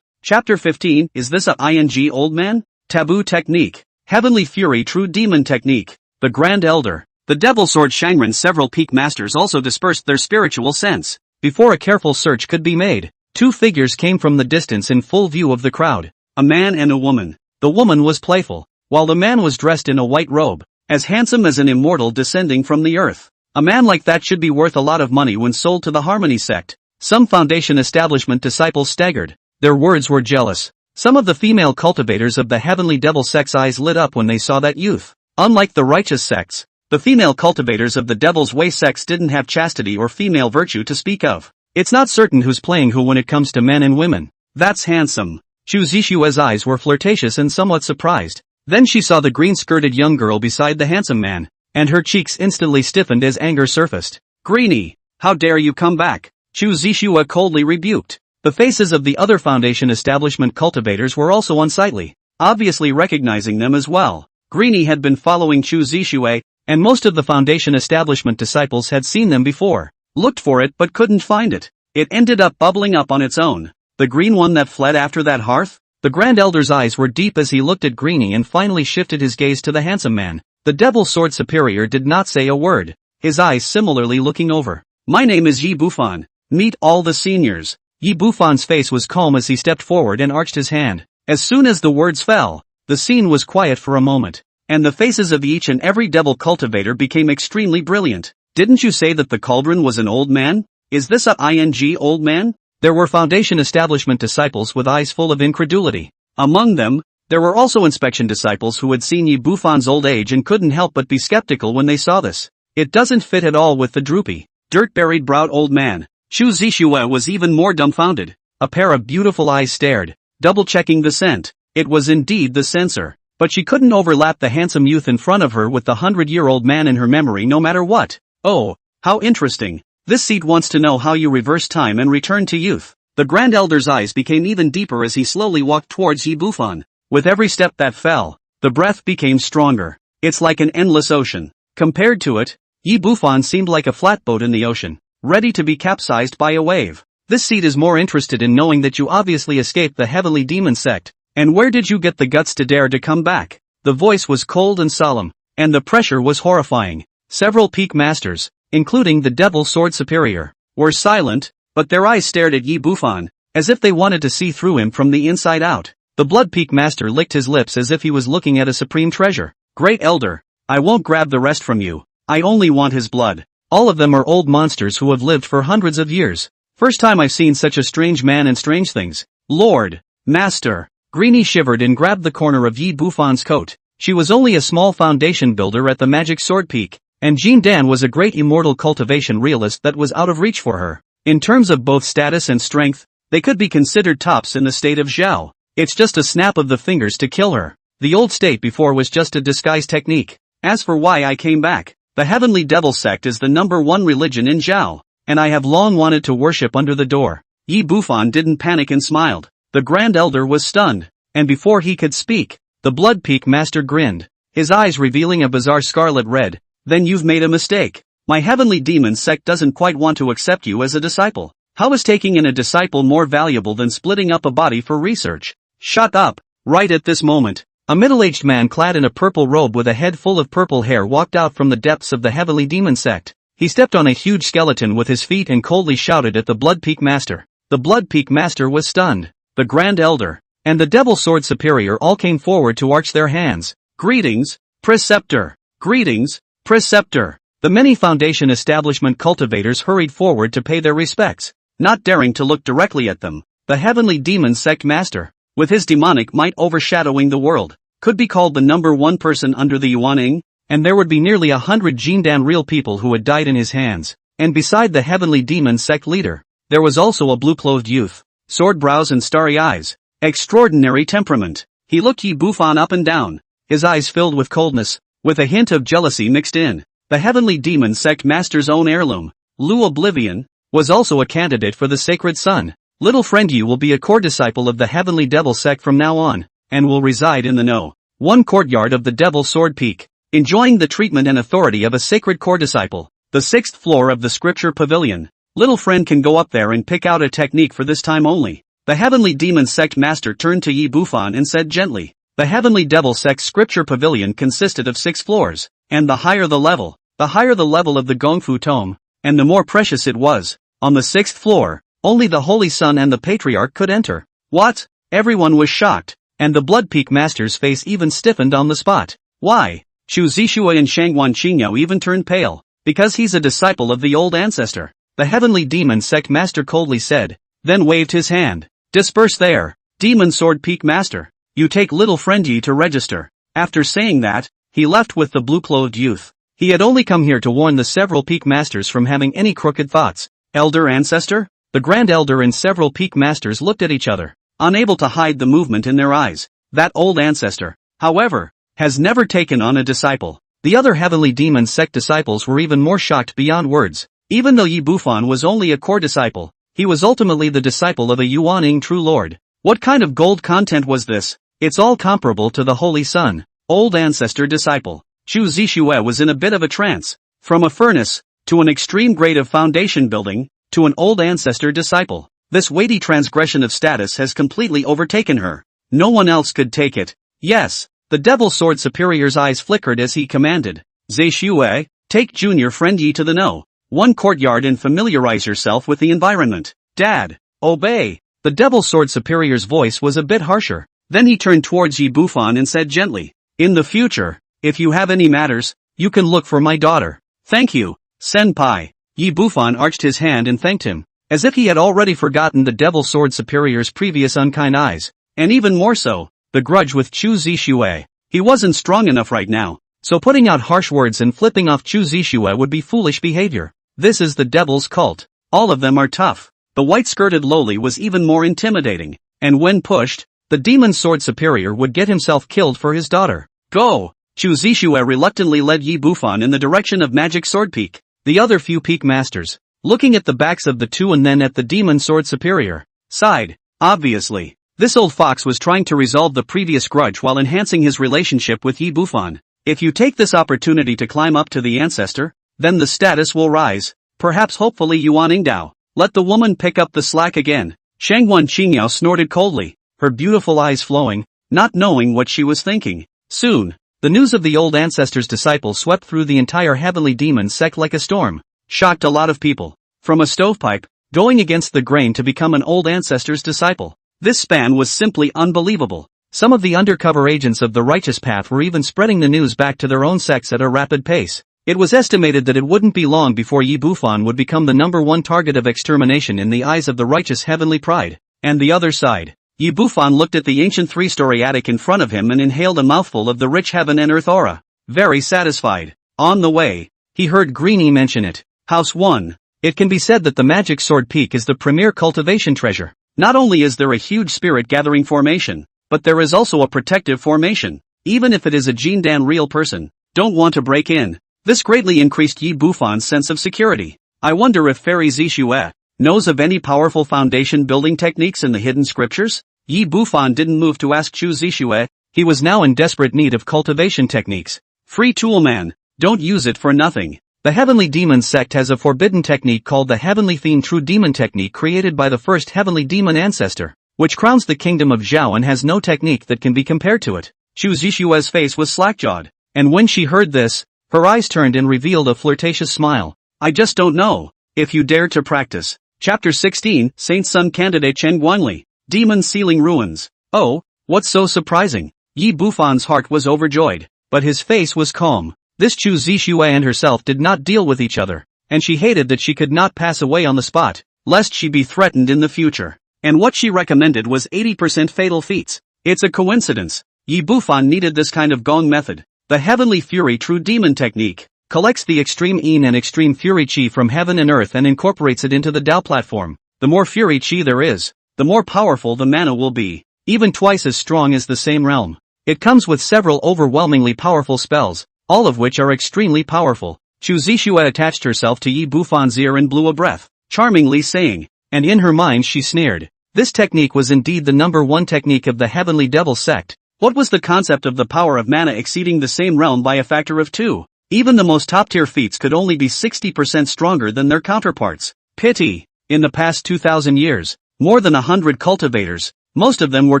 Chapter 15, is this a ing old man? Taboo technique. Heavenly Fury True Demon technique. The Grand Elder. The Devil Sword Shangren. Several peak masters also dispersed their spiritual sense. Before a careful search could be made, two figures came from the distance in full view of the crowd. A man and a woman. The woman was playful, while the man was dressed in a white robe, as handsome as an immortal descending from the earth. A man like that should be worth a lot of money when sold to the Harmony sect. Some Foundation Establishment disciples staggered. Their words were jealous. Some of the female cultivators of the Heavenly Devil sect's eyes lit up when they saw that youth. Unlike the righteous sects, the female cultivators of the Devil's Way sects didn't have chastity or female virtue to speak of. It's not certain who's playing who when it comes to men and women. That's handsome. Chu Zixue's eyes were flirtatious and somewhat surprised. Then she saw the green-skirted young girl beside the handsome man, and her cheeks instantly stiffened as anger surfaced. Greenie, how dare you come back? Chu Zixue coldly rebuked. The faces of the other Foundation Establishment cultivators were also unsightly, obviously recognizing them as well. Greenie had been following Chu Zixue, and most of the Foundation Establishment disciples had seen them before. Looked for it but couldn't find it. It ended up bubbling up on its own. The green one that fled after that hearth? The Grand Elder's eyes were deep as he looked at Greenie and finally shifted his gaze to the handsome man. The Devil Sword Superior did not say a word, his eyes similarly looking over. My name is Yi Bufan. Meet all the seniors. Yi Bufan's face was calm as he stepped forward and arched his hand. As soon as the words fell, the scene was quiet for a moment, and the faces of each and every devil cultivator became extremely brilliant. Didn't you say that the cauldron was an old man? Is this a ing old man? There were Foundation Establishment disciples with eyes full of incredulity. Among them, there were also inspection disciples who had seen Yi Bufan's old age and couldn't help but be skeptical when they saw this. It doesn't fit at all with the droopy, dirt-buried browed old man. Chu Zixue was even more dumbfounded. A pair of beautiful eyes stared, double-checking the scent. It was indeed the censor. But she couldn't overlap the handsome youth in front of her with the 100-year-old man in her memory no matter what. Oh, how interesting. This seat wants to know how you reverse time and return to youth. The Grand Elder's eyes became even deeper as he slowly walked towards Yi Bufan. With every step that fell, the breath became stronger. It's like an endless ocean. Compared to it, Yi Bufan seemed like a flatboat in the ocean, ready to be capsized by a wave. This seat is more interested in knowing that you obviously escaped the Heavenly Demon sect, and where did you get the guts to dare to come back? The voice was cold and solemn, and the pressure was horrifying. Several peak masters, including the Devil Sword Superior, were silent, but their eyes stared at Yi Bufan, as if they wanted to see through him from the inside out. The Blood Peak Master licked his lips as if he was looking at a supreme treasure. Great Elder, I won't grab the rest from you. I only want his blood. All of them are old monsters who have lived for hundreds of years. First time I've seen such a strange man and strange things. Lord, Master. Greenie shivered and grabbed the corner of Yi Bufan's coat. She was only a small foundation builder at the Magic Sword Peak, and Jean Dan was a great immortal cultivation realist that was out of reach for her. In terms of both status and strength, they could be considered tops in the state of Zhao. It's just a snap of the fingers to kill her. The old state before was just a disguise technique. As for why I came back, the Heavenly Devil sect is the #1 religion in Zhao, and I have long wanted to worship under the door. Yi Bufan didn't panic and smiled. The Grand Elder was stunned, and before he could speak, the Blood Peak Master grinned, his eyes revealing a bizarre scarlet red. Then you've made a mistake. My Heavenly Demon sect doesn't quite want to accept you as a disciple. How is taking in a disciple more valuable than splitting up a body for research? Shut up. Right at this moment, A middle-aged man clad in a purple robe with a head full of purple hair walked out from the depths of the heavenly demon sect. He stepped on a huge skeleton with his feet and coldly shouted at the Blood Peak Master. The Blood Peak Master was stunned. The Grand Elder and the Devil Sword Superior all came forward to arch their hands. Greetings, Preceptor. Greetings, Preceptor. The many Foundation establishment cultivators hurried forward to pay their respects, not daring to look directly at them. The heavenly demon sect master, with his demonic might overshadowing the world, could be called the number one person under the Yuaning, and there would be nearly 100 Jindan real people who had died in his hands. And beside the heavenly demon sect leader, there was also a blue-clothed youth, sword brows and starry eyes, extraordinary temperament. He looked Yi Bufan up and down, his eyes filled with coldness, with a hint of jealousy mixed in. The heavenly demon sect master's own heirloom, Lu Oblivion, was also a candidate for the sacred sun. Little friend Yi will be a core disciple of the heavenly devil sect from now on, and will reside in the No. 1 courtyard of the Devil Sword Peak, enjoying the treatment and authority of a sacred core disciple. The 6th floor of the scripture pavilion. Little friend can go up there and pick out a technique for this time only. The heavenly demon sect master turned to Yi Bufan and said gently. The heavenly devil sect scripture pavilion consisted of 6 floors, and the higher the level of the Gongfu tome, and the more precious it was. On the 6th floor, only the Holy Son and the Patriarch could enter. What? Everyone was shocked, and the Blood Peak Master's face even stiffened on the spot. Why? Xu Zixue and Shangguan Qingyao even turned pale. Because he's a disciple of the old ancestor. The heavenly demon sect master coldly said, then waved his hand. Disperse there, demon sword peak master. You take little friend Yi to register. After saying that, he left with the blue-clothed youth. He had only come here to warn the several peak masters from having any crooked thoughts. Elder ancestor? The Grand Elder and several peak masters looked at each other, unable to hide the movement in their eyes. That old ancestor, however, has never taken on a disciple. The other heavenly demon sect disciples were even more shocked beyond words. Even though Yi Bufan was only a core disciple, he was ultimately the disciple of a Yuaning true lord. What kind of gold content was this? It's all comparable to the Holy Sun, old ancestor disciple. Xu Zixue was in a bit of a trance. From a furnace, to an extreme grade of foundation building, to an old ancestor disciple. This weighty transgression of status has completely overtaken her. No one else could take it. Yes, the Devil Sword Superior's eyes flickered as he commanded. Zixue, take junior friend Yi to the No. 1 courtyard and familiarize yourself with the environment. Dad, obey. The Devil Sword Superior's voice was a bit harsher. Then he turned towards Yi Bufan and said gently, in the future, if you have any matters, you can look for my daughter. Thank you, Senpai. Yi Bufan arched his hand and thanked him, as if he had already forgotten the Devil Sword Superior's previous unkind eyes, and even more so, the grudge with Xu Zixue. He wasn't strong enough right now, so putting out harsh words and flipping off Xu Zixue would be foolish behavior. This is the devil's cult. All of them are tough. The white-skirted lowly was even more intimidating, and when pushed, the Demon Sword Superior would get himself killed for his daughter. Go! Xu Zixue reluctantly led Yi Bufan in the direction of Magic Sword Peak. The other few peak masters, looking at the backs of the two and then at the Demon Sword Superior, sighed. Obviously, this old fox was trying to resolve the previous grudge while enhancing his relationship with Yi Bufan. If you take this opportunity to climb up to the ancestor, then the status will rise. Perhaps hopefully Yuan Ingdao. Let the woman pick up the slack again. Shangguan Qingyao snorted coldly, her beautiful eyes flowing, not knowing what she was thinking. Soon, the news of the old ancestor's disciple swept through the entire heavenly demon sect like a storm. Shocked a lot of people. From a stovepipe, going against the grain to become an old ancestor's disciple. This span was simply unbelievable. Some of the undercover agents of the righteous path were even spreading the news back to their own sects at a rapid pace. It was estimated that it wouldn't be long before Yi Bufan would become the number one target of extermination in the eyes of the righteous heavenly pride. And the other side. Yi Bufan looked at the ancient three-story attic in front of him and inhaled a mouthful of the rich heaven and earth aura. Very satisfied. On the way, he heard Greenie mention it. House 1. It can be said that the Magic Sword Peak is the premier cultivation treasure. Not only is there a huge spirit gathering formation, but there is also a protective formation. Even if it is a Jindan real person, don't want to break in. This greatly increased Yi Bufan's sense of security. I wonder if Fairy Zixue knows of any powerful foundation building techniques in the hidden scriptures? Yi Bufan didn't move to ask Xu Zixue. He was now in desperate need of cultivation techniques. Free tool man, don't use it for nothing. The Heavenly Demon sect has a forbidden technique called the Heavenly Fiend True Demon technique created by the first Heavenly Demon ancestor, which crowns the kingdom of Zhao and has no technique that can be compared to it. Chu Zixue's face was slack-jawed, and when she heard this, her eyes turned and revealed a flirtatious smile. I just don't know if you dare to practice. Chapter 16, Saint Sun Candidate Chen Guangli, Demon Sealing Ruins. Oh, what's so surprising? Yi Bufan's heart was overjoyed, but his face was calm. This Chu Zixue and herself did not deal with each other, and she hated that she could not pass away on the spot, lest she be threatened in the future. And what she recommended was 80% fatal feats. It's a coincidence. Yi Bufan needed this kind of gong method. The Heavenly Fury True Demon Technique collects the extreme Yin and extreme Fury Chi from heaven and earth and incorporates it into the Tao platform. The more Fury Chi there is, the more powerful the mana will be, even twice as strong as the same realm. It comes with several overwhelmingly powerful spells, all of which are extremely powerful. Chu Zixue attached herself to Yi Bufan's ear and blew a breath, charmingly saying, and in her mind she sneered. This technique was indeed the #1 technique of the Heavenly Devil sect. What was the concept of the power of mana exceeding the same realm by a factor of 2? Even the most top-tier feats could only be 60% stronger than their counterparts. Pity. In the past 2,000 years, more than 100 cultivators, most of them were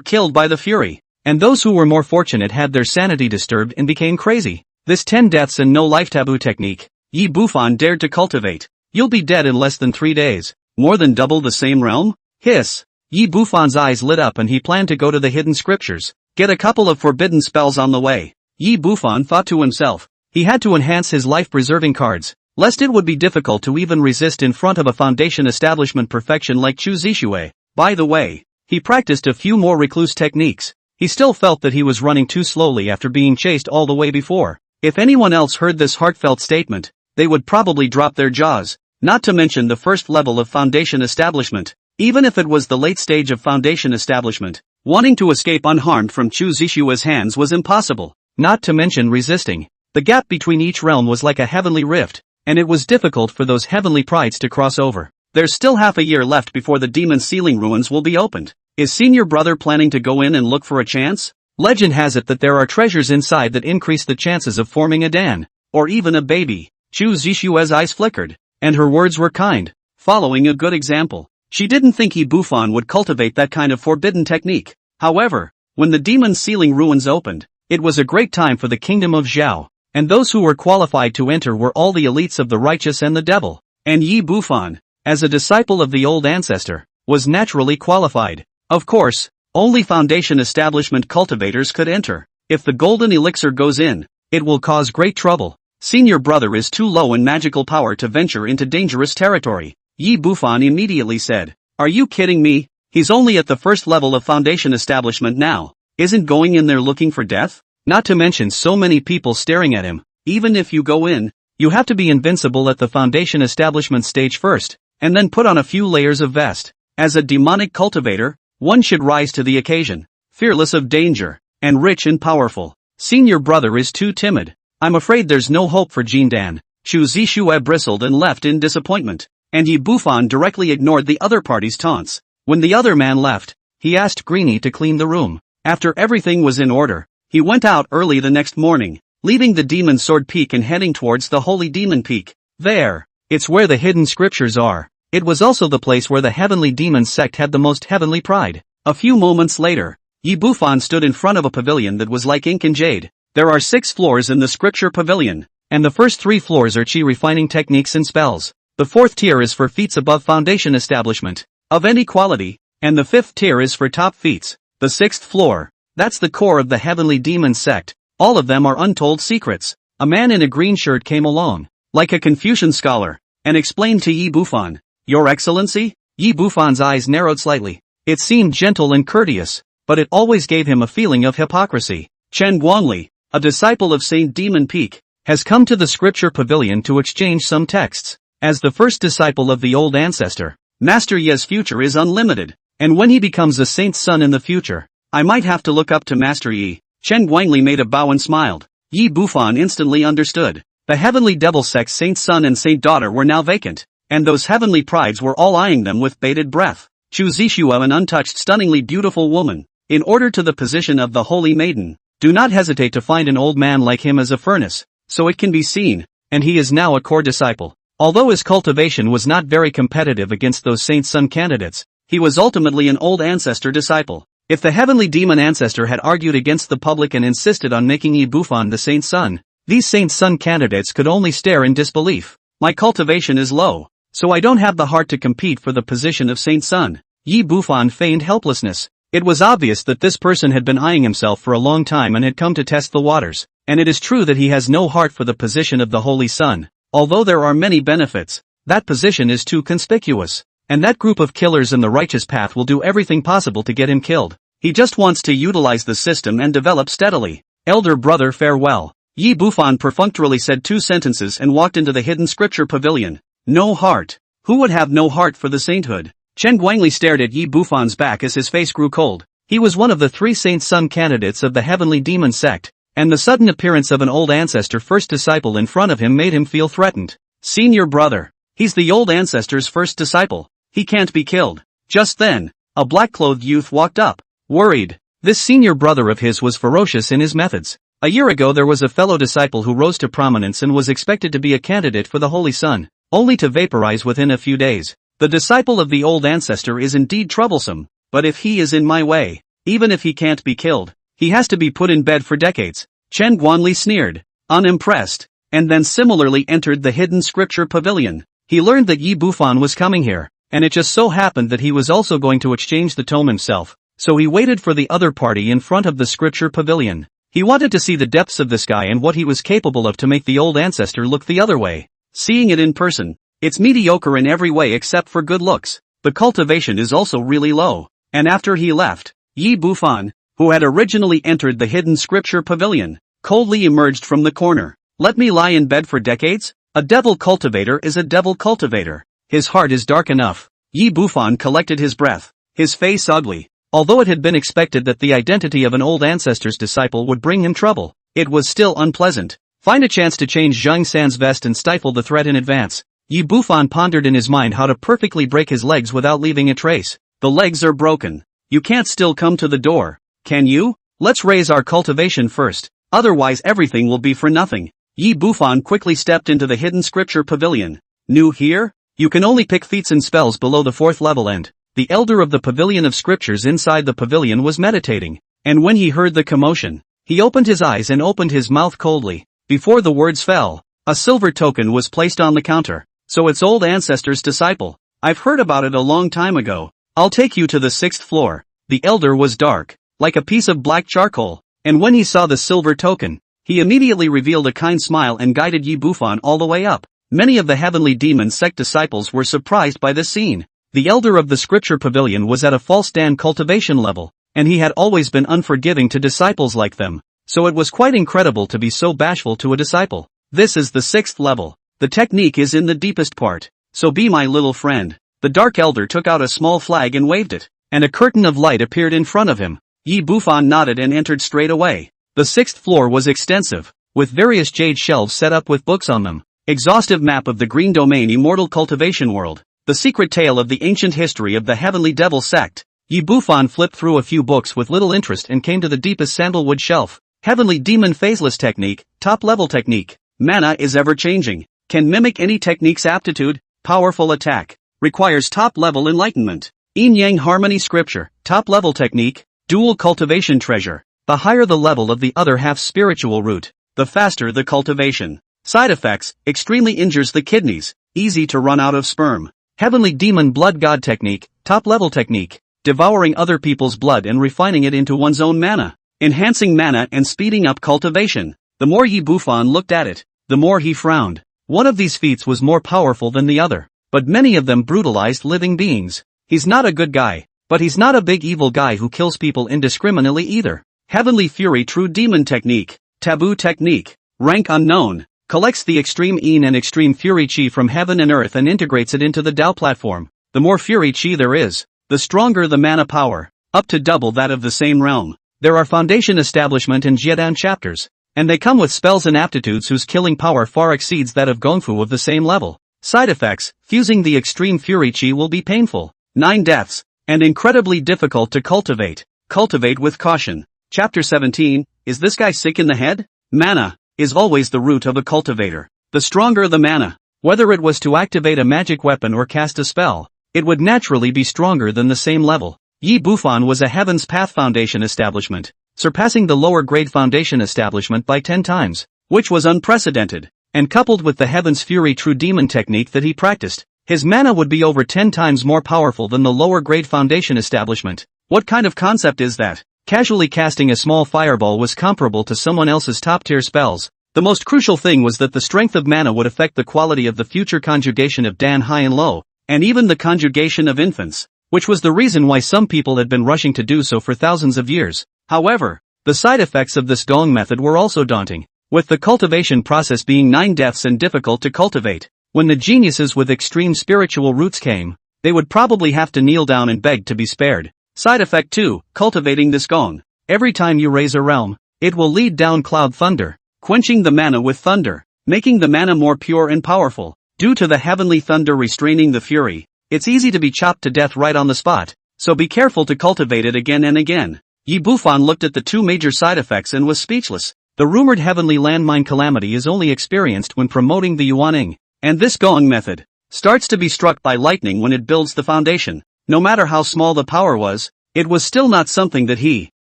killed by the Fury, and those who were more fortunate had their sanity disturbed and became crazy. This 10 deaths and no life taboo technique, Yi Bufan dared to cultivate. You'll be dead in less than 3 days. More than double the same realm? Hiss. Yi Bufan's eyes lit up and he planned to go to the hidden scriptures, get a couple of forbidden spells on the way. Yi Bufan thought to himself. He had to enhance his life-preserving cards, lest it would be difficult to even resist in front of a foundation establishment perfection like Chu Zixue. By the way, he practiced a few more recluse techniques. He still felt that he was running too slowly after being chased all the way before. If anyone else heard this heartfelt statement, they would probably drop their jaws, not to mention the first level of foundation establishment. Even if it was the late stage of foundation establishment, wanting to escape unharmed from Chu Zixue's hands was impossible, not to mention resisting. The gap between each realm was like a heavenly rift, and it was difficult for those heavenly prides to cross over. There's still half a year left before the demon sealing ruins will be opened. Is senior brother planning to go in and look for a chance? Legend has it that there are treasures inside that increase the chances of forming a Dan, or even a baby. Chu Zixue's eyes flickered, and her words were kind, following a good example. She didn't think Yi Bufan would cultivate that kind of forbidden technique. However, when the demon sealing ruins opened, it was a great time for the kingdom of Zhao. And those who were qualified to enter were all the elites of the righteous and the devil. And Yi Bufan, as a disciple of the old ancestor, was naturally qualified. Of course, only foundation establishment cultivators could enter. If the golden elixir goes in, it will cause great trouble. Senior brother is too low in magical power to venture into dangerous territory. Yi Bufan immediately said, Are you kidding me? He's only at the first level of foundation establishment now. Isn't going in there looking for death? Not to mention so many people staring at him. Even if you go in, you have to be invincible at the foundation establishment stage first, and then put on a few layers of vest. As a demonic cultivator, one should rise to the occasion, fearless of danger, and rich and powerful. Senior brother is too timid. I'm afraid there's no hope for Jindan. Chu Zixue bristled and left in disappointment, and Yi Bufan directly ignored the other party's taunts. When the other man left, he asked Greenie to clean the room. After everything was in order, he went out early the next morning, leaving the Demon Sword Peak and heading towards the Holy Demon Peak. There, it's where the hidden scriptures are. It was also the place where the Heavenly Demon sect had the most heavenly pride. A few moments later, Yi Bufan stood in front of a pavilion that was like ink and jade. There are 6 floors in the scripture pavilion, and the first 3 floors are chi refining techniques and spells. The 4th tier is for feats above foundation establishment, of any quality, and the 5th tier is for top feats. The 6th floor, that's the core of the Heavenly Demon sect. All of them are untold secrets. A man in a green shirt came along, like a Confucian scholar, and explained to Yi Bufan. Your Excellency? Yi Bufan's eyes narrowed slightly. It seemed gentle and courteous, but it always gave him a feeling of hypocrisy. Chen Guangli, a disciple of Saint Demon Peak, has come to the scripture pavilion to exchange some texts. As the first disciple of the old ancestor, Master Ye's future is unlimited, and when he becomes a saint's son in the future, I might have to look up to Master Yi. Chen Guangli made a bow and smiled. Yi Bufan instantly understood. The Heavenly Devil sect's saint's son and saint daughter were now vacant, and those heavenly prides were all eyeing them with bated breath. Chu Zixue, an untouched, stunningly beautiful woman. In order to the position of the Holy Maiden, do not hesitate to find an old man like him as a furnace, so it can be seen, and he is now a core disciple. Although his cultivation was not very competitive against those saint's son candidates, he was ultimately an old ancestor disciple. If the heavenly demon ancestor had argued against the public and insisted on making Yi Bufan the saint's son, these saint's son candidates could only stare in disbelief. My cultivation is low, so I don't have the heart to compete for the position of saint's son. Yi Bufan feigned helplessness. It was obvious that this person had been eyeing himself for a long time and had come to test the waters, and it is true that he has no heart for the position of the holy son. Although there are many benefits, that position is too conspicuous, and that group of killers in the righteous path will do everything possible to get him killed. He just wants to utilize the system and develop steadily. Elder brother, farewell. Yi Bufan perfunctorily said 2 sentences and walked into the hidden scripture pavilion. No heart. Who would have no heart for the sainthood? Chen Guangli stared at Yi Bufan's back as his face grew cold. He was one of the 3 saint's son candidates of the heavenly demon sect, and the sudden appearance of an old ancestor first disciple in front of him made him feel threatened. Senior brother. He's the old ancestor's first disciple. He can't be killed. Just then, a black-clothed youth walked up. Worried. This senior brother of his was ferocious in his methods. A year ago there was a fellow disciple who rose to prominence and was expected to be a candidate for the Holy Sun, only to vaporize within a few days. The disciple of the old ancestor is indeed troublesome, but if he is in my way, even if he can't be killed, he has to be put in bed for decades. Chen Guanli sneered, unimpressed, and then similarly entered the hidden scripture pavilion. He learned that Yi Bufan was coming here, and it just so happened that he was also going to exchange the tome himself, so he waited for the other party in front of the scripture pavilion. He wanted to see the depths of this guy and what he was capable of to make the old ancestor look the other way. Seeing it in person, it's mediocre in every way except for good looks, but cultivation is also really low. And after he left, Yi Bufan, who had originally entered the hidden scripture pavilion, coldly emerged from the corner. Let me lie in bed for decades? A devil cultivator is a devil cultivator. His heart is dark enough. Yi Bufan collected his breath, his face ugly. Although it had been expected that the identity of an old ancestor's disciple would bring him trouble, it was still unpleasant. Find a chance to change Zhang San's vest and stifle the threat in advance. Yi Bufan pondered in his mind how to perfectly break his legs without leaving a trace. The legs are broken. You can't still come to the door, can you? Let's raise our cultivation first, otherwise everything will be for nothing. Yi Bufan quickly stepped into the hidden scripture pavilion. New here? You can only pick feats and spells below the 4th level and the elder of the pavilion of scriptures inside the pavilion was meditating, and when he heard the commotion, he opened his eyes and opened his mouth coldly. Before the words fell, a silver token was placed on the counter. So it's old ancestor's disciple. I've heard about it a long time ago. I'll take you to the 6th floor. The elder was dark, like a piece of black charcoal, and when he saw the silver token, he immediately revealed a kind smile and guided Yi Bufan all the way up. Many of the heavenly demon sect disciples were surprised by this scene. The elder of the scripture pavilion was at a false Dan cultivation level, and he had always been unforgiving to disciples like them, so it was quite incredible to be so bashful to a disciple. This is the 6th level. The technique is in the deepest part, so be my little friend. The dark elder took out a small flag and waved it, and a curtain of light appeared in front of him. Yi Bufan nodded and entered straight away. The 6th floor was extensive, with various jade shelves set up with books on them. Exhaustive map of the Green Domain Immortal Cultivation World. The secret tale of the ancient history of the Heavenly Devil sect. Yi Bufan flipped through a few books with little interest and came to the deepest sandalwood shelf. Heavenly Demon Phaseless Technique, Top Level Technique. Mana is ever changing. Can mimic any technique's aptitude. Powerful attack. Requires top level enlightenment. Yin Yang Harmony Scripture. Top level technique. Dual cultivation treasure. The higher the level of the other half's spiritual root, the faster the cultivation. Side effects. Extremely injures the kidneys. Easy to run out of sperm. Heavenly Demon Blood God Technique, Top Level Technique, devouring other people's blood and refining it into one's own mana, enhancing mana and speeding up cultivation. The more Yi Bufan looked at it, the more he frowned. One of these feats was more powerful than the other, but many of them brutalized living beings. He's not a good guy, but he's not a big evil guy who kills people indiscriminately either. Heavenly Fury True Demon Technique, Taboo Technique, rank unknown. Collects the extreme Yin and extreme Fury Chi from heaven and earth and integrates it into the Tao platform. The more Fury Chi there is, the stronger the mana power, up to double that of the same realm. There are Foundation Establishment and Jiedan chapters, and they come with spells and aptitudes whose killing power far exceeds that of Gongfu of the same level. Side effects, fusing the extreme Fury Chi will be painful, 9 deaths, and incredibly difficult to cultivate. Cultivate with caution. Chapter 17, is this guy sick in the head? Mana is always the root of a cultivator. The stronger the mana, whether it was to activate a magic weapon or cast a spell, it would naturally be stronger than the same level. Yi Bufan was a Heaven's Path Foundation establishment, surpassing the lower grade foundation establishment by 10 times, which was unprecedented, and coupled with the Heaven's Fury True Demon technique that he practiced, his mana would be over 10 times more powerful than the lower grade foundation establishment. What kind of concept is that? Casually casting a small fireball was comparable to someone else's top-tier spells. The most crucial thing was that the strength of mana would affect the quality of the future conjugation of Dan high and low, and even the conjugation of infants, which was the reason why some people had been rushing to do so for thousands of years. However, the side effects of this Gong method were also daunting, with the cultivation process being 9 deaths and difficult to cultivate. When the geniuses with extreme spiritual roots came, they would probably have to kneel down and beg to be spared. Side effect 2, cultivating this Gong. Every time you raise a realm, it will lead down cloud thunder, quenching the mana with thunder, making the mana more pure and powerful. Due to the heavenly thunder restraining the fury, it's easy to be chopped to death right on the spot, so be careful to cultivate it again and again. Yi Bufan looked at the 2 major side effects and was speechless. The rumored heavenly landmine calamity is only experienced when promoting the Yuaning, and this Gong method starts to be struck by lightning when it builds the foundation. No matter how small the power was, it was still not something that he,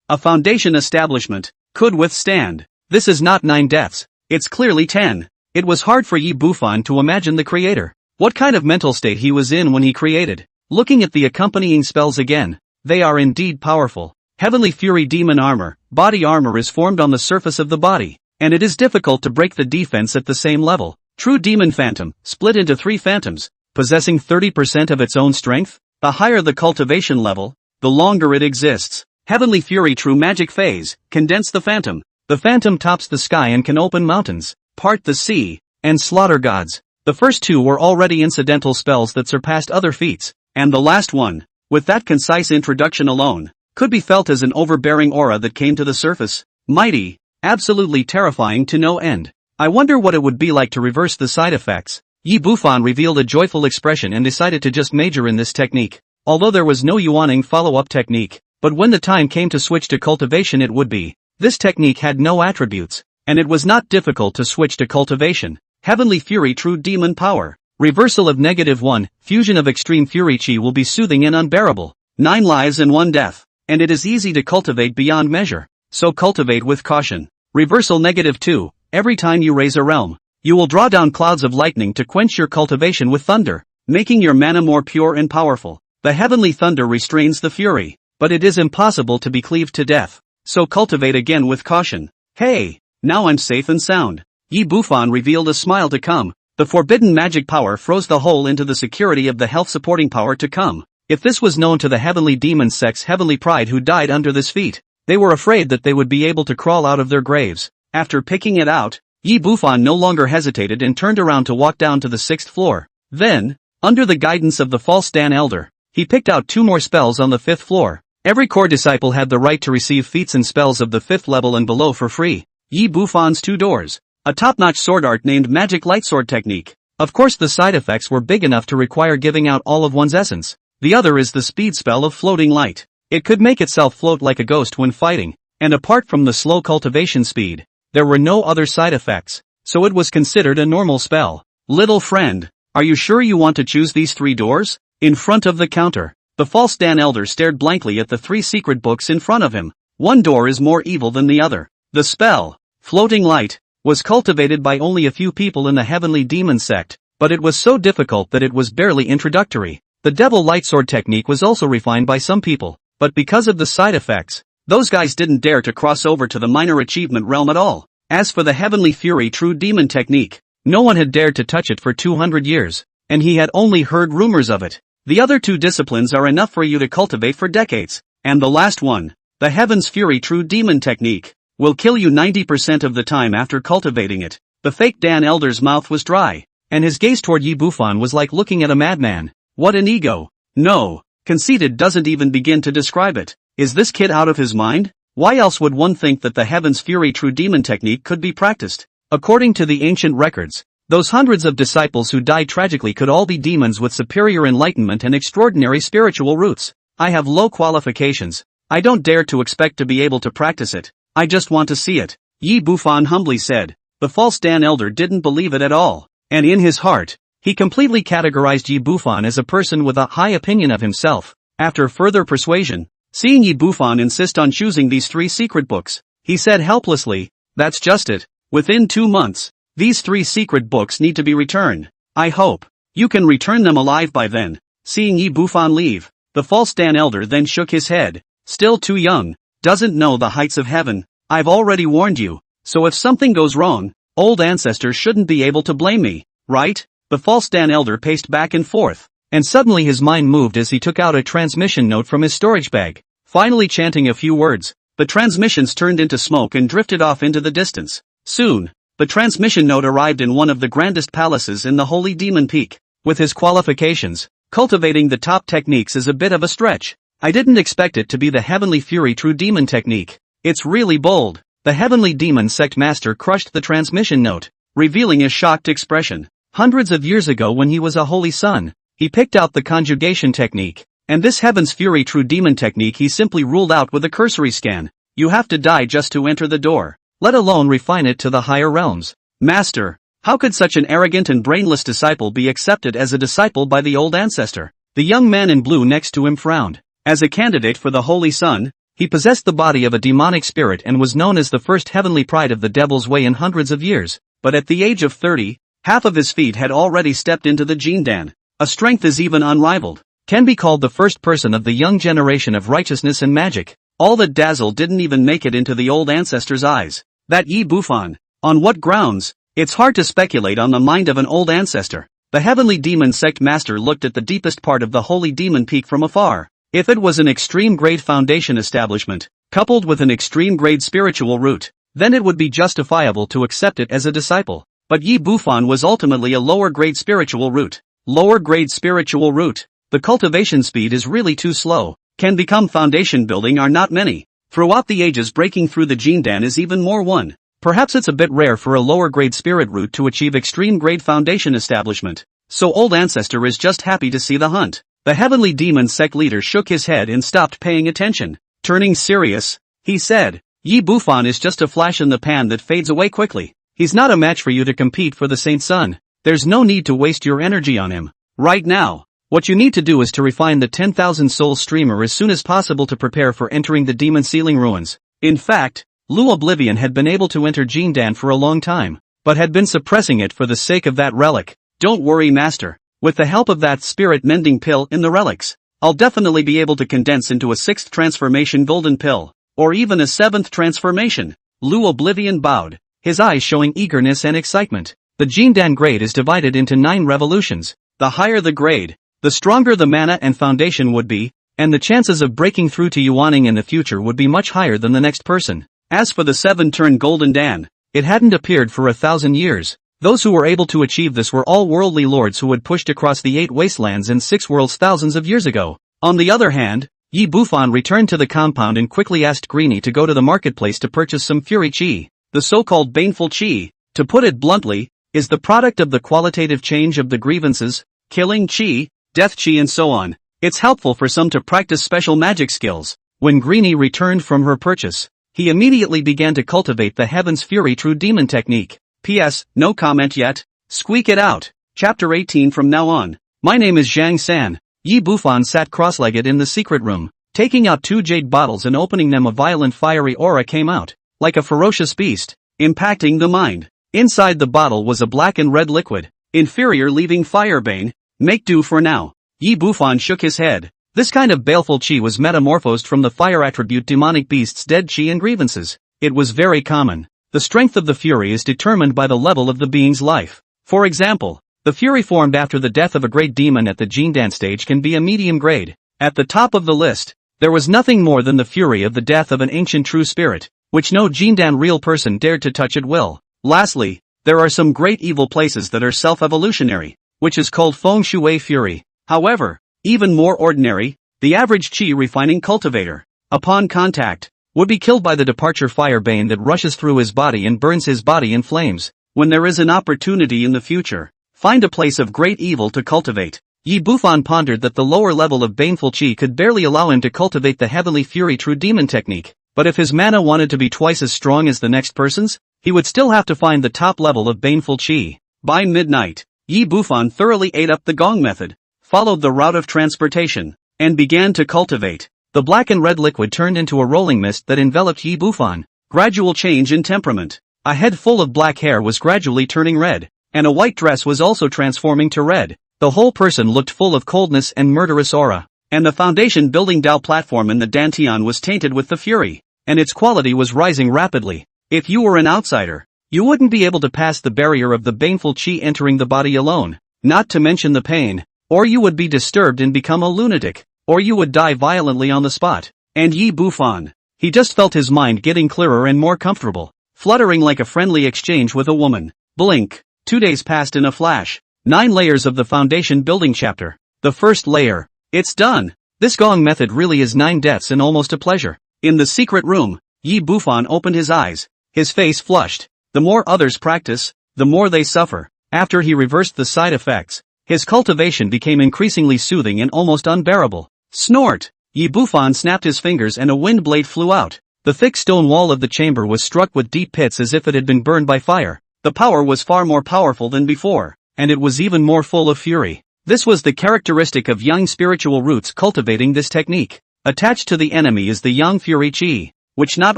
a foundation establishment, could withstand. This is not 9 deaths, it's clearly 10. It was hard for Yi Bufan to imagine the creator, what kind of mental state he was in when he created. Looking at the accompanying spells again, they are indeed powerful. Heavenly Fury Demon Armor, body armor is formed on the surface of the body, and it is difficult to break the defense at the same level. True Demon Phantom, split into 3 phantoms, possessing 30% of its own strength. The higher the cultivation level, the longer it exists. Heavenly Fury True Magic Phase, condense the phantom. The phantom tops the sky and can open mountains, part the sea, and slaughter gods. The first 2 were already incidental spells that surpassed other feats, and the last one, with that concise introduction alone, could be felt as an overbearing aura that came to the surface. Mighty, absolutely terrifying to no end. I wonder what it would be like to reverse the side effects. Yi Bufan revealed a joyful expression and decided to just major in this technique. Although there was no Yuaning follow-up technique, but when the time came to switch to cultivation it would be. This technique had no attributes, and it was not difficult to switch to cultivation. Heavenly Fury True Demon Power. Reversal of -1, fusion of extreme Fury Chi will be soothing and unbearable. 9 lives and 1 death, and it is easy to cultivate beyond measure, so cultivate with caution. Reversal -2, every time you raise a realm, you will draw down clouds of lightning to quench your cultivation with thunder, making your mana more pure and powerful. The heavenly thunder restrains the fury, but it is impossible to be cleaved to death, so cultivate again with caution. Hey, now I'm safe and sound. Yi Bufan revealed a smile to come. The forbidden magic power froze the hole into the security of the health supporting power to come. If this was known to the heavenly demon sect's heavenly pride who died under this feat, they were afraid that they would be able to crawl out of their graves. After picking it out, Yi Bufan no longer hesitated and turned around to walk down to the 6th floor. Then, under the guidance of the false Dan Elder, he picked out 2 more spells on the 5th floor. Every core disciple had the right to receive feats and spells of the 5th level and below for free. Yi Bufan's 2 doors. A top-notch sword art named Magic Lightsword Technique. Of course the side effects were big enough to require giving out all of one's essence. The other is the speed spell of Floating Light. It could make itself float like a ghost when fighting, and apart from the slow cultivation speed, there were no other side effects, so it was considered a normal spell. Little friend, are you sure you want to choose these 3 doors? In front of the counter, the false Dan Elder stared blankly at the 3 secret books in front of him. One door is more evil than the other. The spell, Floating Light, was cultivated by only a few people in the heavenly demon sect, but it was so difficult that it was barely introductory. The Devil Lightsword technique was also refined by some people, but because of the side effects, those guys didn't dare to cross over to the minor achievement realm at all. As for the Heavenly Fury True Demon technique, no one had dared to touch it for 200 years, and he had only heard rumors of it. The other 2 disciplines are enough for you to cultivate for decades, and the last one, the Heaven's Fury True Demon technique, will kill you 90% of the time after cultivating it. The fake Dan Elder's mouth was dry, and his gaze toward Yi Bufan was like looking at a madman. What an ego. No, conceited doesn't even begin to describe it. Is this kid out of his mind? Why else would one think that the Heaven's Fury True Demon technique could be practiced? According to the ancient records, those hundreds of disciples who died tragically could all be demons with superior enlightenment and extraordinary spiritual roots. I have low qualifications. I don't dare to expect to be able to practice it. I just want to see it. Yi Bufan humbly said. The false Dan Elder didn't believe it at all, and in his heart, he completely categorized Yi Bufan as a person with a high opinion of himself. After further persuasion, seeing Yi Bufan insist on choosing these 3 secret books, he said helplessly, "That's just it. Within 2 months, these 3 secret books need to be returned. I hope you can return them alive by then." Seeing Yi Bufan leave, the false Dan elder then shook his head. "Still too young, doesn't know the heights of heaven. I've already warned you, so if something goes wrong, old ancestors shouldn't be able to blame me, right?" The false Dan elder paced back and forth, and suddenly his mind moved as he took out a transmission note from his storage bag. Finally chanting a few words, the transmissions turned into smoke and drifted off into the distance. Soon, the transmission note arrived in one of the grandest palaces in the Holy Demon Peak. With his qualifications, cultivating the top techniques is a bit of a stretch. I didn't expect it to be the Heavenly Fury True Demon technique. It's really bold. The Heavenly Demon Sect Master crushed the transmission note, revealing a shocked expression. Hundreds of years ago when he was a holy son, he picked out the conjugation technique, and this Heaven's Fury True Demon technique he simply ruled out with a cursory scan. You have to die just to enter the door, let alone refine it to the higher realms. Master, how could such an arrogant and brainless disciple be accepted as a disciple by the old ancestor? The young man in blue next to him frowned. As a candidate for the Holy Son, he possessed the body of a demonic spirit and was known as the first heavenly pride of the Devil's Way in hundreds of years, but at the age of 30, half of his feet had already stepped into the Jindan. A strength is even unrivaled, can be called the first person of the young generation of righteousness and magic. All that dazzle didn't even make it into the old ancestor's eyes. That Yi Bufan, on what grounds? It's hard to speculate on the mind of an old ancestor. The Heavenly Demon Sect Master looked at the deepest part of the Holy Demon Peak from afar. If it was an extreme-grade foundation establishment, coupled with an extreme-grade spiritual root, then it would be justifiable to accept it as a disciple. But Yi Bufan was ultimately a lower-grade spiritual root. Lower-grade spiritual root. The cultivation speed is really too slow. Can become foundation building are not many. Throughout the ages breaking through the Jindan is even more one. Perhaps it's a bit rare for a lower-grade spirit root to achieve extreme-grade foundation establishment. So old ancestor is just happy to see the hunt. The Heavenly Demon Sect leader shook his head and stopped paying attention. Turning serious, he said, Yi Bufan is just a flash in the pan that fades away quickly. He's not a match for you to compete for the Saint Son. There's no need to waste your energy on him. Right now, what you need to do is to refine the 10,000 soul streamer as soon as possible to prepare for entering the Demon Sealing Ruins. In fact, Lu Oblivion had been able to enter Jindan for a long time, but had been suppressing it for the sake of that relic. Don't worry, Master. With the help of that spirit-mending pill in the relics, I'll definitely be able to condense into a 6th transformation golden pill, or even a 7th transformation. Lu Oblivion bowed, his eyes showing eagerness and excitement. The Jindan grade is divided into 9 revolutions. The higher the grade, the stronger the mana and foundation would be, and the chances of breaking through to Yuaning in the future would be much higher than the next person. As for the 7-turn Golden Dan, it hadn't appeared for 1,000 years. Those who were able to achieve this were all worldly lords who had pushed across the 8 wastelands and 6 worlds thousands of years ago. On the other hand, Yi Bufan returned to the compound and quickly asked Greenie to go to the marketplace to purchase some Fury Chi. The so-called Baneful Chi, to put it bluntly, is the product of the qualitative change of the grievances, killing Chi, death Chi and so on. It's helpful for some to practice special magic skills. When Greenie returned from her purchase, he immediately began to cultivate the Heaven's Fury True Demon technique. P.S. No comment yet. Squeak it out. Chapter 18 from now on. My name is Zhang San. Yi Bufan sat cross-legged in the secret room. Taking out 2 jade bottles and opening them, a violent fiery aura came out, like a ferocious beast, impacting the mind. Inside the bottle was a black and red liquid, inferior, leaving Firebane. Make do for now. Yi Bufan shook his head. This kind of baleful chi was metamorphosed from the fire attribute demonic beast's dead chi and grievances. It was very common. The strength of the fury is determined by the level of the being's life. For example, the fury formed after the death of a great demon at the Jindan stage can be a medium grade. At the top of the list, there was nothing more than the fury of the death of an ancient true spirit, which no Jindan real person dared to touch at will. Lastly, there are some great evil places that are self-evolutionary, which is called Feng Shui Fury. However, even more ordinary, the average chi refining cultivator, upon contact, would be killed by the departure Firebane that rushes through his body and burns his body in flames. When there is an opportunity in the future, find a place of great evil to cultivate. Yi Bufan pondered that the lower level of baneful chi could barely allow him to cultivate the Heavenly Fury True Demon technique, but if his mana wanted to be twice as strong as the next person's, he would still have to find the top level of baneful chi. By midnight, Yi Bufan thoroughly ate up the gong method, followed the route of transportation, and began to cultivate. The black and red liquid turned into a rolling mist that enveloped Yi Bufan. Gradual change in temperament. A head full of black hair was gradually turning red, and a white dress was also transforming to red. The whole person looked full of coldness and murderous aura, and the foundation building Dao platform in the Dantian was tainted with the fury, and its quality was rising rapidly. If you were an outsider, you wouldn't be able to pass the barrier of the baneful qi entering the body alone, not to mention the pain, or you would be disturbed and become a lunatic, or you would die violently on the spot. And Yi Bufan, he just felt his mind getting clearer and more comfortable, fluttering like a friendly exchange with a woman. Blink. 2 days passed in a flash. 9 layers of the foundation building chapter. The first layer. It's done. This Gong method really is 9 deaths and almost a pleasure. In the secret room, Yi Bufan opened his eyes. His face flushed. The more others practice, the more they suffer. After he reversed the side effects, his cultivation became increasingly soothing and almost unbearable. Snort! Yi Bufan snapped his fingers and a wind blade flew out. The thick stone wall of the chamber was struck with deep pits as if it had been burned by fire. The power was far more powerful than before, and it was even more full of fury. This was the characteristic of young spiritual roots cultivating this technique. Attached to the enemy is the yang fury qi, which not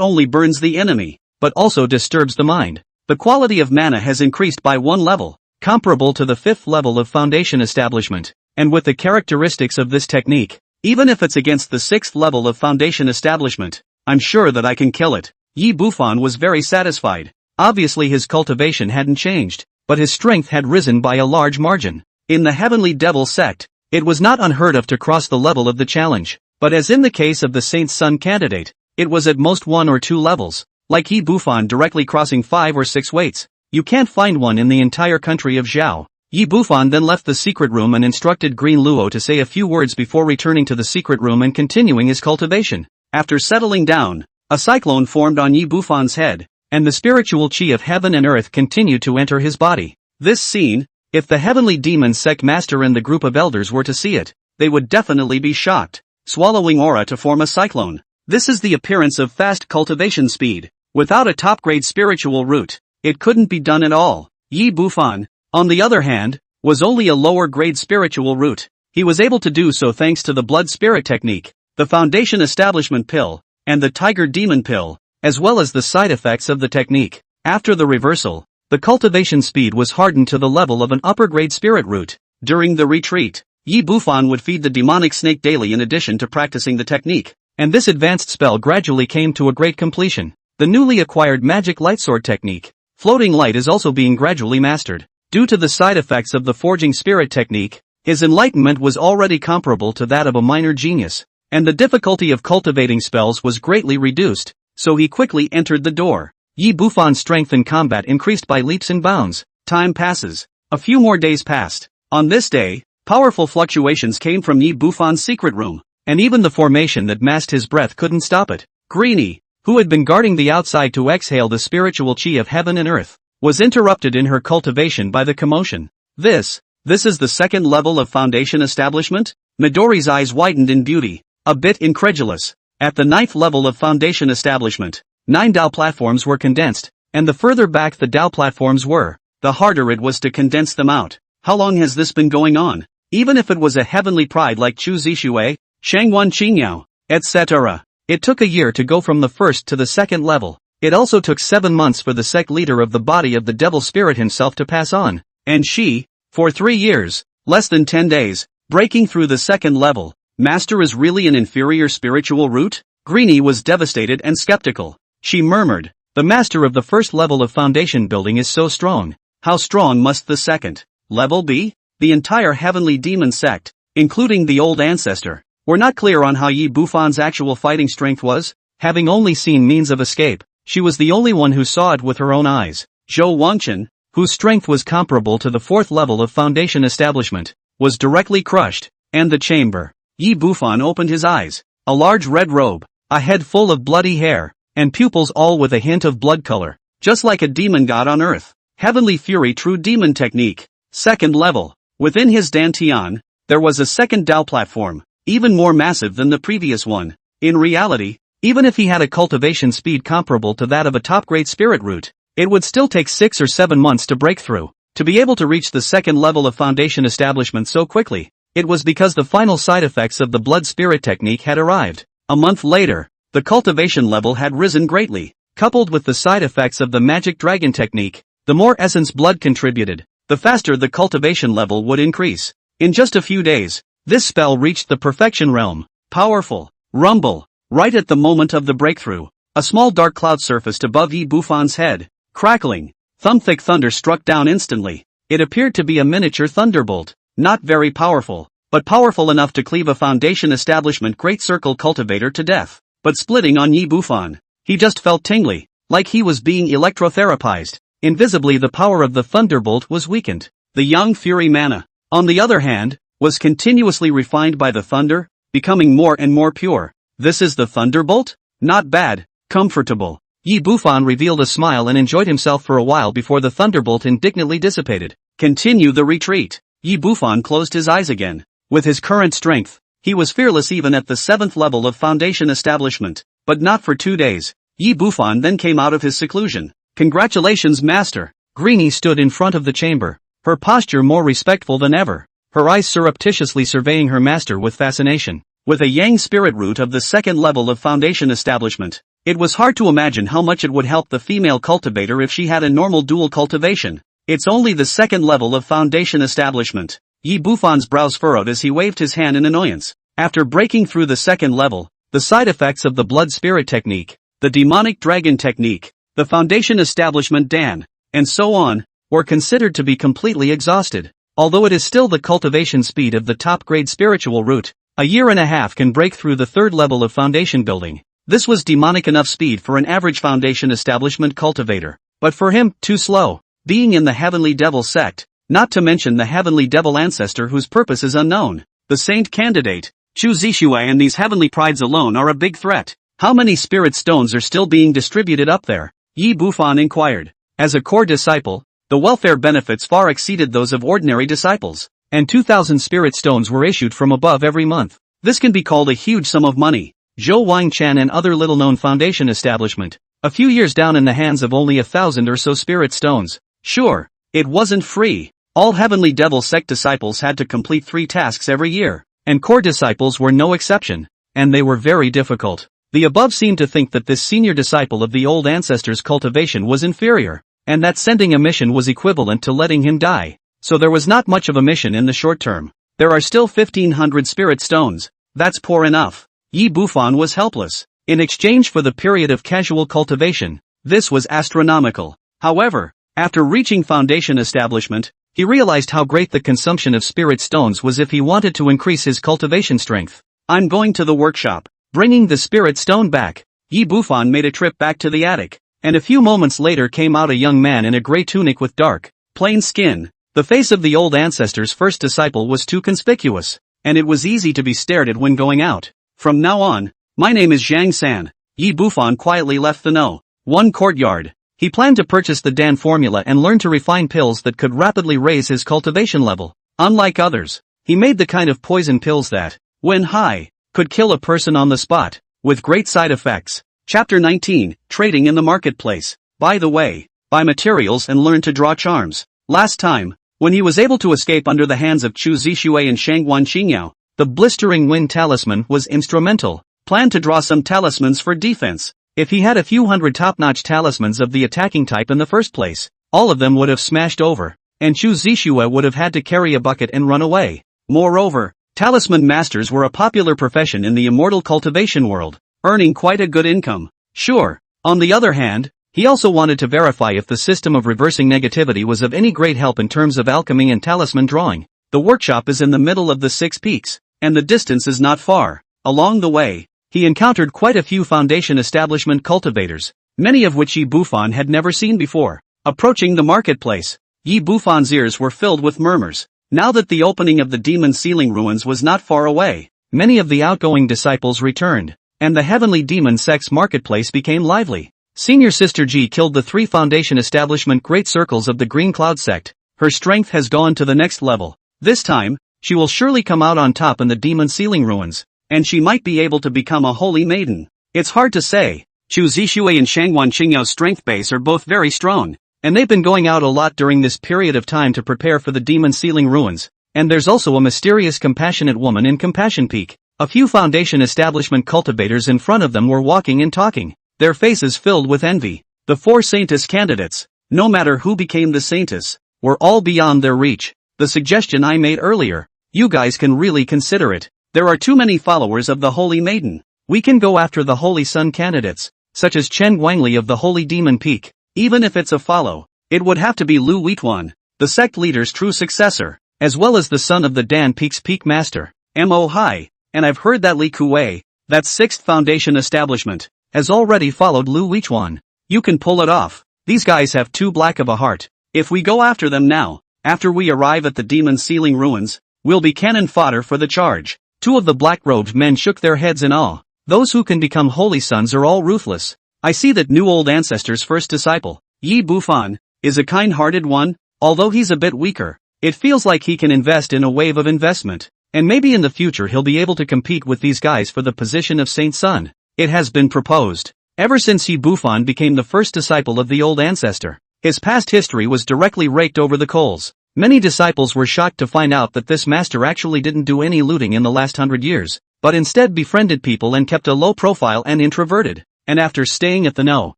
only burns the enemy, but also disturbs the mind. The quality of mana has increased by 1 level, comparable to the 5th level of foundation establishment, and with the characteristics of this technique, even if it's against the 6th level of foundation establishment, I'm sure that I can kill it. Yi Bufan was very satisfied. Obviously his cultivation hadn't changed, but his strength had risen by a large margin. In the Heavenly Devil sect, it was not unheard of to cross the level of the challenge, but as in the case of the Saint's Son candidate, it was at most 1 or 2 levels, like Yi Bufan directly crossing 5 or 6 weights. You can't find one in the entire country of Zhao. Yi Bufan then left the secret room and instructed Green Luo to say a few words before returning to the secret room and continuing his cultivation. After settling down, a cyclone formed on Yi Bufan's head, and the spiritual qi of heaven and earth continued to enter his body. This scene, if the heavenly demon sect master and the group of elders were to see it, they would definitely be shocked. Swallowing aura to form a cyclone. This is the appearance of fast cultivation speed. Without a top-grade spiritual root, it couldn't be done at all. Yi Bufan, on the other hand, was only a lower-grade spiritual root. He was able to do so thanks to the blood spirit technique, the foundation establishment pill, and the tiger demon pill, as well as the side effects of the technique. After the reversal, the cultivation speed was hardened to the level of an upper-grade spirit root. During the retreat, Yi Bufan would feed the demonic snake daily in addition to practicing the technique, and this advanced spell gradually came to a great completion. The newly acquired magic lightsword technique, floating light, is also being gradually mastered. Due to the side effects of the forging spirit technique, his enlightenment was already comparable to that of a minor genius, and the difficulty of cultivating spells was greatly reduced, so he quickly entered the door. Yi Bufan's strength in combat increased by leaps and bounds. Time passes. A few more days passed. On this day, powerful fluctuations came from Yi Bufan's secret room, and even the formation that masked his breath couldn't stop it. Greenie, who had been guarding the outside to exhale the spiritual qi of heaven and earth, was interrupted in her cultivation by the commotion. This is the 2nd level of foundation establishment? Midori's eyes widened in beauty, a bit incredulous. At the 9th level of foundation establishment, 9 Dao platforms were condensed, and the further back the Dao platforms were, the harder it was to condense them out. How long has this been going on? Even if it was a heavenly pride like Chu Zixue, Shangwan Qingyao, etc., it took a year to go from the 1st to the 2nd level. It also took 7 months for the sect leader of the body of the devil spirit himself to pass on, and she, for 3 years, less than 10 days, breaking through the 2nd level. Master is really an inferior spiritual root? Greenie was devastated and skeptical. She murmured, the master of the 1st level of foundation building is so strong. How strong must the 2nd level be? The entire heavenly demon sect, including the old ancestor, were not clear on how Yi Bufan's actual fighting strength was. Having only seen means of escape, she was the only one who saw it with her own eyes. Zhou Wangchen, whose strength was comparable to the 4th level of foundation establishment, was directly crushed. And the chamber. Yi Bufan opened his eyes. A large red robe, a head full of bloody hair, and pupils all with a hint of blood color, just like a demon god on earth. Heavenly Fury True Demon Technique. 2nd level. Within his Dantian, there was a 2nd Dao platform, even more massive than the previous one. In reality, even if he had a cultivation speed comparable to that of a top-grade spirit root, it would still take 6 or 7 months to break through. To be able to reach the 2nd level of foundation establishment so quickly, It was because the final side effects of the blood spirit technique had arrived. A month later, the cultivation level had risen greatly. Coupled with the side effects of the magic dragon technique, the more essence blood contributed, the faster the cultivation level would increase. In just a few days, this spell reached the perfection realm. Powerful. Rumble. Right at the moment of the breakthrough, a small dark cloud surfaced above Yi Bufan's head. Crackling. Thumb-thick thunder struck down instantly. It appeared to be a miniature thunderbolt. Not very powerful, but powerful enough to cleave a foundation establishment great circle cultivator to death. But splitting on Yi Bufan, he just felt tingly, like he was being electrotherapized. Invisibly the power of the thunderbolt was weakened. The young fury mana, on the other hand, was continuously refined by the thunder, becoming more and more pure. This is the thunderbolt? Not bad, comfortable. Yi Bufan revealed a smile and enjoyed himself for a while before the thunderbolt indignantly dissipated. Continue the retreat. Yi Bufan closed his eyes again. With his current strength, he was fearless even at the 7th level of foundation establishment. But not for 2 days. Yi Bufan then came out of his seclusion. Congratulations, master. Greenie stood in front of the chamber, her posture more respectful than ever, her eyes surreptitiously surveying her master with fascination. With a yang spirit root of the 2nd level of foundation establishment, it was hard to imagine how much it would help the female cultivator if she had a normal dual cultivation. It's only the 2nd level of foundation establishment. Yi Bufan's brows furrowed as he waved his hand in annoyance. After breaking through the 2nd level, the side effects of the blood spirit technique, the demonic dragon technique, the foundation establishment Dan, and so on, were considered to be completely exhausted. Although it is still the cultivation speed of the top-grade spiritual root, a year and a half can break through the 3rd level of foundation building. This was demonic enough speed for an average foundation establishment cultivator. But for him, too slow. Being in the Heavenly Devil sect, not to mention the Heavenly Devil ancestor whose purpose is unknown. The saint candidate, Chu Zixue and these heavenly prides alone are a big threat. How many spirit stones are still being distributed up there? Yi Bufan inquired. As a core disciple, the welfare benefits far exceeded those of ordinary disciples, and 2,000 spirit stones were issued from above every month. This can be called a huge sum of money. Zhou Wangchan and other little-known foundation establishment, a few years down in the hands of only 1,000 or so spirit stones. Sure, it wasn't free. All Heavenly Devil sect disciples had to complete 3 tasks every year, and core disciples were no exception, and they were very difficult. The above seemed to think that this senior disciple of the old ancestor's cultivation was inferior, and that sending a mission was equivalent to letting him die. So there was not much of a mission in the short term. There are still 1,500 spirit stones. That's poor enough. Yi Bufan was helpless. In exchange for the period of casual cultivation, this was astronomical. However, after reaching foundation establishment, he realized how great the consumption of spirit stones was if he wanted to increase his cultivation strength. I'm going to the workshop. Bringing the spirit stone back, Yi Bufan made a trip back to the attic, and a few moments later came out a young man in a gray tunic with dark, plain skin. The face of the old ancestor's first disciple was too conspicuous, and it was easy to be stared at when going out. From now on, my name is Zhang San. Yi Bufan quietly left the No. 1 courtyard. He planned to purchase the Dan formula and learn to refine pills that could rapidly raise his cultivation level. Unlike others, he made the kind of poison pills that, when high, could kill a person on the spot, with great side effects. Chapter 19, Trading in the Marketplace. By the way, buy materials and learn to draw charms. Last time, when he was able to escape under the hands of Chu Zixue and Shangguan Qingyao, the blistering wind talisman was instrumental. Planned to draw some talismans for defense. If he had a few hundred top-notch talismans of the attacking type in the first place, all of them would have smashed over, and Chu Zixue would have had to carry a bucket and run away. Moreover, talisman masters were a popular profession in the immortal cultivation world, earning quite a good income. Sure. On the other hand, he also wanted to verify if the system of reversing negativity was of any great help in terms of alchemy and talisman drawing. The workshop is in the middle of the 6 peaks, and the distance is not far. Along the way, he encountered quite a few foundation establishment cultivators, many of which Yi Bufan had never seen before. Approaching the marketplace, Yi Bufan's ears were filled with murmurs. Now that the opening of the demon ceiling ruins was not far away, many of the outgoing disciples returned, and the heavenly demon sect's marketplace became lively. Senior Sister Ji killed the 3 foundation establishment great circles of the Green Cloud sect. Her strength has gone to the next level. This time, she will surely come out on top in the demon ceiling ruins, and she might be able to become a holy maiden. It's hard to say. Chu Zixue and Shangguan Qingyao's strength base are both very strong, and they've been going out a lot during this period of time to prepare for the demon ceiling ruins. And there's also a mysterious compassionate woman in Compassion Peak. A few foundation establishment cultivators in front of them were walking and talking, their faces filled with envy. The 4 saintess candidates, no matter who became the saintess, were all beyond their reach. The suggestion I made earlier, you guys can really consider it. There are too many followers of the Holy Maiden. We can go after the Holy Sun candidates, such as Chen Guangli of the Holy Demon Peak. Even if it's a follow, it would have to be Lu Weituan, the sect leader's true successor, as well as the son of the Dan Peak's Peak Master, Mo Hai. And I've heard that Li Kuei, that 6th foundation establishment, has already followed Lu Weituan. You can pull it off. These guys have too black of a heart. If we go after them now, after we arrive at the demon ceiling ruins, we'll be cannon fodder for the charge. 2 of the black-robed men shook their heads in awe. Those who can become holy sons are all ruthless. I see that new old ancestor's first disciple, Yi Bufan, is a kind-hearted one, although he's a bit weaker. It feels like he can invest in a wave of investment. And maybe in the future he'll be able to compete with these guys for the position of Saint Sun. It has been proposed. Ever since Yi Bufan became the first disciple of the old ancestor, his past history was directly raked over the coals. Many disciples were shocked to find out that this master actually didn't do any looting in the last 100 years, but instead befriended people and kept a low profile and introverted. And after staying at the No.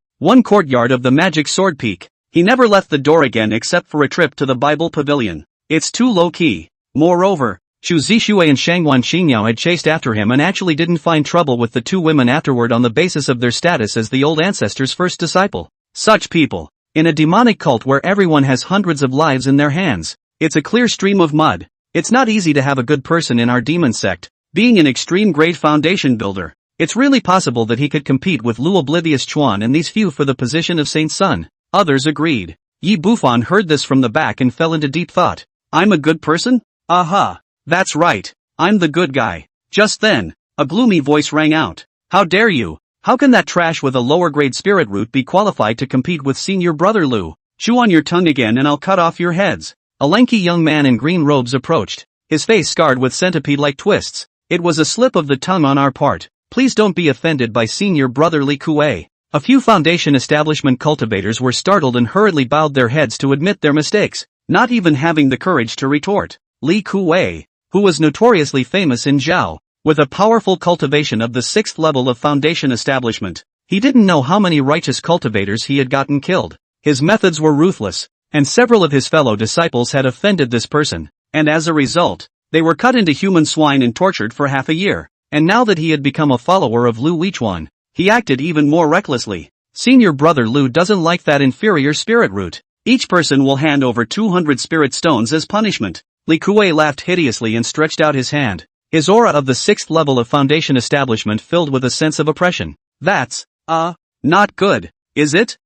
1 courtyard of the Magic Sword Peak, he never left the door again except for a trip to the Bible Pavilion. It's too low-key. Moreover, Xu Zixue and Shangguan Xingyao had chased after him and actually didn't find trouble with the 2 women afterward on the basis of their status as the old ancestor's first disciple. Such people, in a demonic cult where everyone has hundreds of lives in their hands, it's a clear stream of mud. It's not easy to have a good person in our demon sect. Being an extreme grade foundation builder, it's really possible that he could compete with Lu Oblivious Chuan and these few for the position of Saint Sun. Others agreed. Yi Bufan heard this from the back and fell into deep thought. I'm a good person? Aha. That's right, I'm the good guy. Just then, a gloomy voice rang out. How dare you? How can that trash with a lower grade spirit root be qualified to compete with senior brother Lu? Chew on your tongue again and I'll cut off your heads. A lanky young man in green robes approached, his face scarred with centipede-like twists. It was a slip of the tongue on our part. Please don't be offended by senior brother Li Kuei. A few foundation establishment cultivators were startled and hurriedly bowed their heads to admit their mistakes, not even having the courage to retort. Li Kuei, who was notoriously famous in Zhao, with a powerful cultivation of the 6th level of foundation establishment. He didn't know how many righteous cultivators he had gotten killed. His methods were ruthless, and several of his fellow disciples had offended this person, and as a result, they were cut into human swine and tortured for half a year. And now that he had become a follower of Lu Weituan, he acted even more recklessly. Senior brother Lu doesn't like that inferior spirit root. Each person will hand over 200 spirit stones as punishment. Li Kuei laughed hideously and stretched out his hand. His aura of the 6th level of foundation establishment filled with a sense of oppression. That's, not good, is it?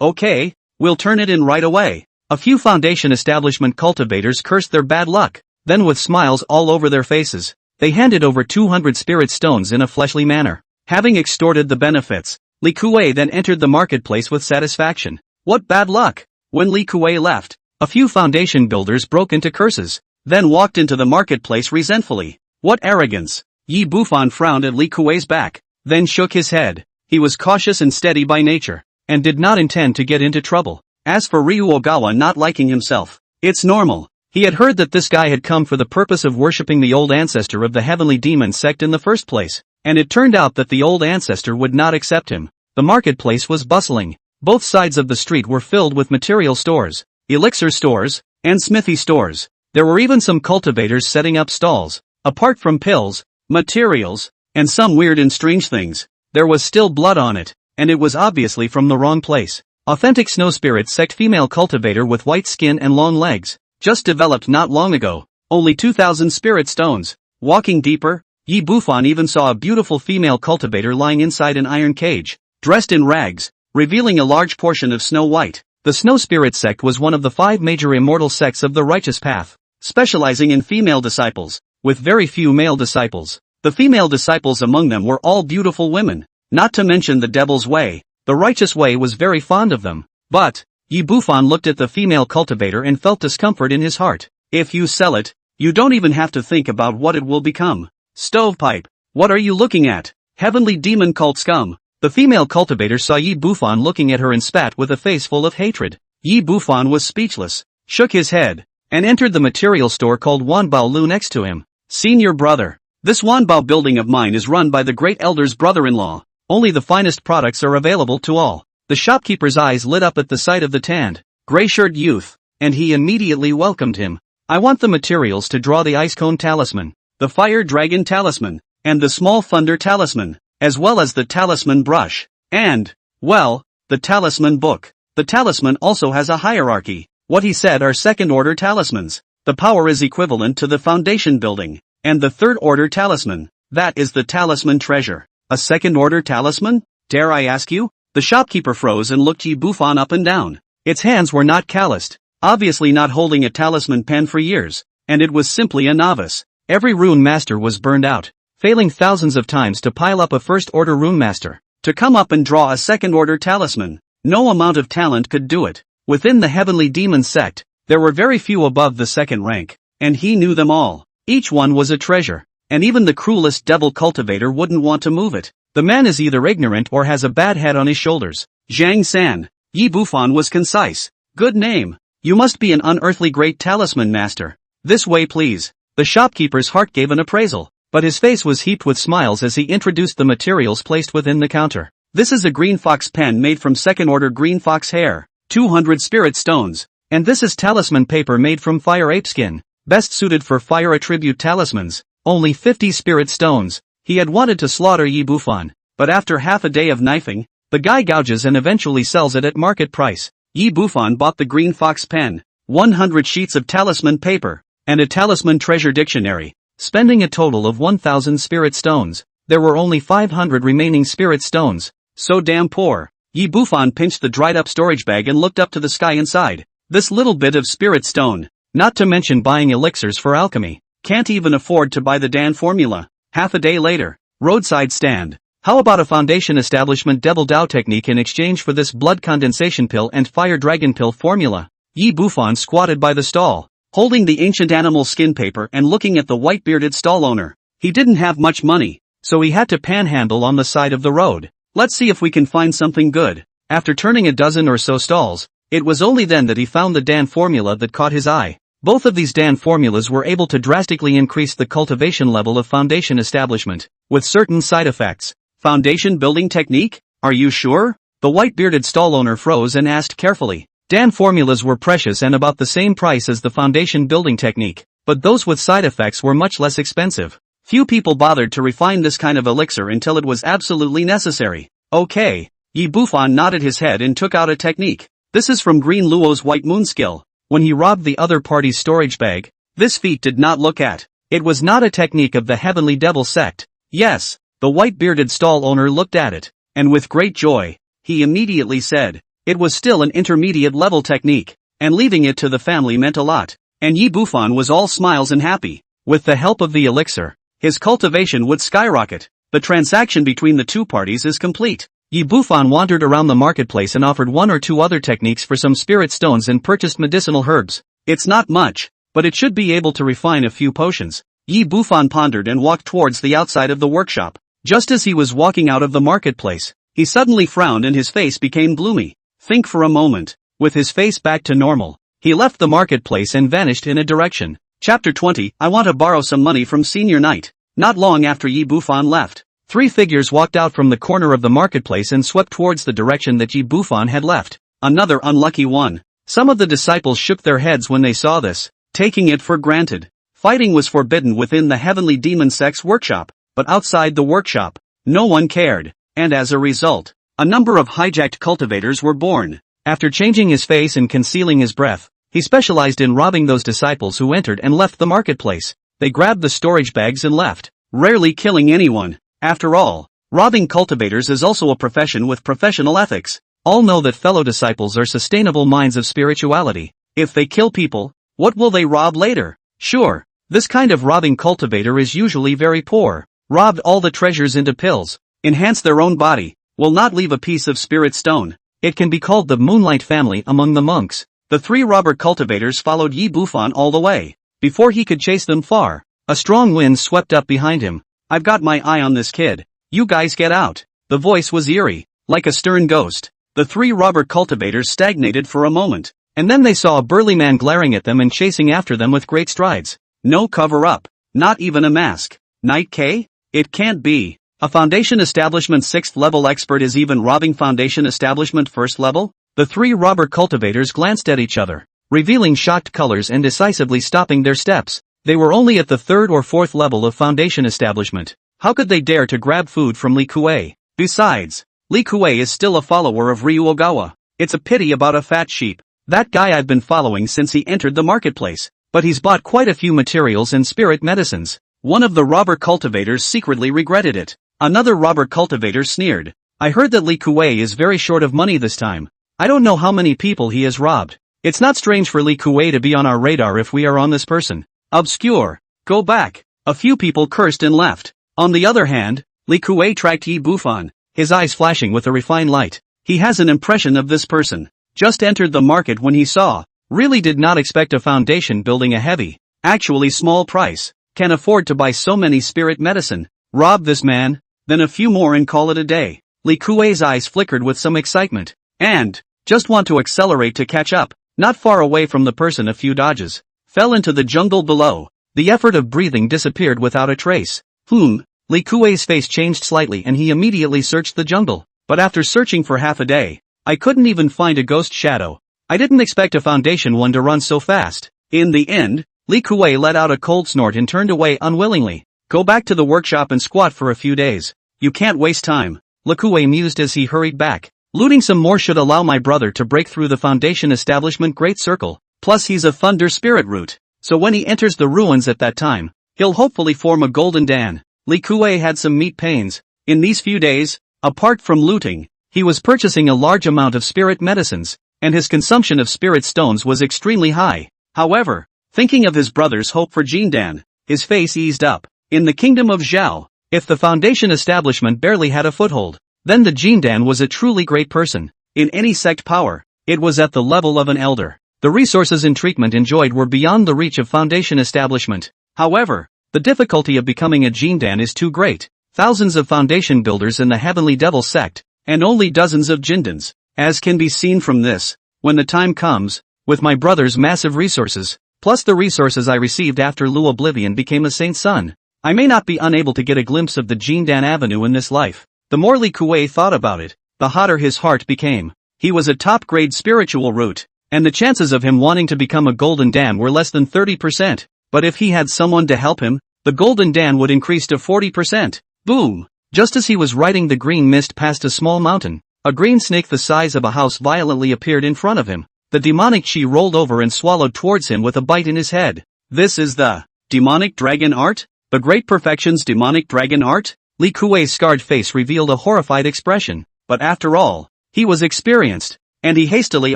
Okay, we'll turn it in right away. A few foundation establishment cultivators cursed their bad luck. Then with smiles all over their faces, they handed over 200 spirit stones in a fleshly manner. Having extorted the benefits, Li Kuei then entered the marketplace with satisfaction. What bad luck! When Li Kuei left, a few foundation builders broke into curses, then walked into the marketplace resentfully. What arrogance! Yi Bufan frowned at Li Kuei's back, then shook his head. He was cautious and steady by nature, and did not intend to get into trouble. As for Ryu Ogawa not liking himself, it's normal. He had heard that this guy had come for the purpose of worshipping the old ancestor of the heavenly demon sect in the first place, and it turned out that the old ancestor would not accept him. The marketplace was bustling. Both sides of the street were filled with material stores, elixir stores, and smithy stores. There were even some cultivators setting up stalls. Apart from pills, materials, and some weird and strange things, there was still blood on it, and it was obviously from the wrong place. Authentic snow spirit sect female cultivator with white skin and long legs. Just developed not long ago, only 2,000 spirit stones. Walking deeper, Yi Bufan even saw a beautiful female cultivator lying inside an iron cage, dressed in rags, revealing a large portion of snow white. The snow spirit sect was one of the 5 major immortal sects of the righteous path, specializing in female disciples, with very few male disciples. The female disciples among them were all beautiful women, not to mention the devil's way. The righteous way was very fond of them. But Yi Bufan looked at the female cultivator and felt discomfort in his heart. If you sell it, you don't even have to think about what it will become. Stovepipe, what are you looking at? Heavenly demon cult scum. The female cultivator saw Yi Bufan looking at her and spat with a face full of hatred. Yi Bufan was speechless, shook his head, and entered the material store called Wanbao Lu next to him. Senior brother. This Wanbao building of mine is run by the great elder's brother-in-law. Only the finest products are available to all. The shopkeeper's eyes lit up at the sight of the tanned, gray-shirted youth, and he immediately welcomed him. I want the materials to draw the ice cone talisman, the fire dragon talisman, and the small thunder talisman, as well as the talisman brush, and, well, the talisman book. The talisman also has a hierarchy. What he said are second-order talismans. The power is equivalent to the foundation building, and the third-order talisman, that is the talisman treasure. A second-order talisman? Dare I ask you? The shopkeeper froze and looked Yi Bufan up and down. Its hands were not calloused, obviously not holding a talisman pen for years, and it was simply a novice. Every rune master was burned out, failing thousands of times to pile up a first-order rune master. To come up and draw a second-order talisman, no amount of talent could do it. Within the heavenly demon sect, there were very few above the second rank, and he knew them all. Each one was a treasure, and even the cruelest devil cultivator wouldn't want to move it. The man is either ignorant or has a bad head on his shoulders. Zhang San. Yi Bufan was concise. Good name. You must be an unearthly great talisman master. This way please. The shopkeeper's heart gave an appraisal, but his face was heaped with smiles as he introduced the materials placed within the counter. This is a green fox pen made from second-order green fox hair, 200 spirit stones, and this is talisman paper made from fire ape skin, best suited for fire attribute talismans, only 50 spirit stones. He had wanted to slaughter Yi Bufan, but after half a day of knifing, the guy gouges and eventually sells it at market price. Yi Bufan bought the green fox pen, 100 sheets of talisman paper, and a talisman treasure dictionary, spending a total of 1,000 spirit stones. There were only 500 remaining spirit stones. So damn poor. Yi Bufan pinched the dried-up storage bag and looked up to the sky inside. This little bit of spirit stone, not to mention buying elixirs for alchemy, can't even afford to buy the Dan formula. Half a day later, roadside stand. How about a foundation establishment devil Dao technique in exchange for this blood condensation pill and fire dragon pill formula? Yi Bufan squatted by the stall, holding the ancient animal skin paper and looking at the white-bearded stall owner. He didn't have much money, so he had to panhandle on the side of the road. Let's see if we can find something good. After turning a dozen or so stalls, it was only then that he found the Dan formula that caught his eye. Both of these Dan formulas were able to drastically increase the cultivation level of foundation establishment, with certain side effects. Foundation building technique? Are you sure? The white-bearded stall owner froze and asked carefully. Dan formulas were precious and about the same price as the foundation building technique, but those with side effects were much less expensive. Few people bothered to refine this kind of elixir until it was absolutely necessary. Okay. Yi Bufan nodded his head and took out a technique. This is from Green Luo's White Moon skill. When he robbed the other party's storage bag, this feat did not look at. It was not a technique of the Heavenly Devil sect. Yes, the white-bearded stall owner looked at it, and with great joy, he immediately said, it was still an intermediate level technique, and leaving it to the family meant a lot. And Yi Bufan was all smiles and happy. With the help of the elixir, his cultivation would skyrocket. The transaction between the two parties is complete. Yi Bufan wandered around the marketplace and offered one or two other techniques for some spirit stones and purchased medicinal herbs. It's not much, but it should be able to refine a few potions. Yi Bufan pondered and walked towards the outside of the workshop. Just as he was walking out of the marketplace, he suddenly frowned and his face became gloomy. Think for a moment. With his face back to normal, he left the marketplace and vanished in a direction. Chapter 20. I want to borrow some money from Senior Knight. Not long after Yi Bufan left, 3 figures walked out from the corner of the marketplace and swept towards the direction that Yi Bufan had left. Another unlucky one. Some of the disciples shook their heads when they saw this, taking it for granted. Fighting was forbidden within the Heavenly Demon Sect's workshop, but outside the workshop, no one cared, and as a result, a number of hijacked cultivators were born. After changing his face and concealing his breath, he specialized in robbing those disciples who entered and left the marketplace. They grabbed the storage bags and left, rarely killing anyone. After all, robbing cultivators is also a profession with professional ethics. All know that fellow disciples are sustainable minds of spirituality. If they kill people, what will they rob later? Sure, this kind of robbing cultivator is usually very poor. Robbed all the treasures into pills, enhance their own body, will not leave a piece of spirit stone. It can be called the Moonlight family among the monks. The 3 robber cultivators followed Yi Bufan all the way. Before he could chase them far, a strong wind swept up behind him. I've got my eye on this kid. You guys get out. The voice was eerie, like a stern ghost. The 3 robber cultivators stagnated for a moment. and then they saw a burly man glaring at them and chasing after them with great strides. No cover-up. Not even a mask. Knight K? It can't be. A foundation establishment 6th level expert is even robbing foundation establishment 1st level? The three robber cultivators glanced at each other, revealing shocked colors and decisively stopping their steps. They were only at the 3rd or 4th level of foundation establishment. How could they dare to grab food from Li Kuei? Besides, Li Kuei is still a follower of Ryu Ogawa. It's a pity about a fat sheep. That guy I've been following since he entered the marketplace, but he's bought quite a few materials and spirit medicines. One of the robber cultivators secretly regretted it. Another robber cultivator sneered. I heard that Li Kuei is very short of money this time. I don't know how many people he has robbed. It's not strange for Li Kuei to be on our radar if we are on this person. Obscure. Go back. A few people cursed and left. On the other hand, Li Kuei tracked Yi Bufan, his eyes flashing with a refined light. He has an impression of this person. Just entered the market when he saw. Really did not expect a foundation building a heavy, actually small price. Can afford to buy so many spirit medicine. Rob this man, then a few more and call it a day. Li Kuei's eyes flickered with some excitement. And, just want to accelerate to catch up. Not far away from the person, a few dodges. Fell into the jungle below. The effort of breathing disappeared without a trace. Li Kuei's face changed slightly and he immediately searched the jungle. But after searching for half a day, I couldn't even find a ghost shadow. I didn't expect a foundation one to run so fast. In the end, Li Kuei let out a cold snort and turned away unwillingly. Go back to the workshop and squat for a few days. You can't waste time. Li Kuei mused as he hurried back. Looting some more should allow my brother to break through the foundation establishment great circle. Plus he's a thunder spirit root. So when he enters the ruins at that time, he'll hopefully form a golden Dan. Li Kuei had some meat pains. In these few days, apart from looting, he was purchasing a large amount of spirit medicines, and his consumption of spirit stones was extremely high. However, thinking of his brother's hope for Jindan, his face eased up. In the kingdom of Zhao, if the foundation establishment barely had a foothold, then the Jindan was a truly great person. In any sect power, it was at the level of an elder. The resources and treatment enjoyed were beyond the reach of foundation establishment. However, the difficulty of becoming a Jindan is too great. Thousands of foundation builders in the Heavenly Devil sect, and only dozens of Jindans. As can be seen from this, when the time comes, with my brother's massive resources, plus the resources I received after Lu Oblivion became a saint's son, I may not be unable to get a glimpse of the Jindan Avenue in this life. The more Li Kuei thought about it, the hotter his heart became. He was a top-grade spiritual root, and the chances of him wanting to become a Golden Dan were less than 30%. But if he had someone to help him, the Golden Dan would increase to 40%. Boom! Just as he was riding the green mist past a small mountain, a green snake the size of a house violently appeared in front of him. The demonic chi rolled over and swallowed towards him with a bite in his head. This is the demonic dragon art? The Great Perfection's demonic dragon art? Li Kuei's scarred face revealed a horrified expression. But after all, he was experienced, and he hastily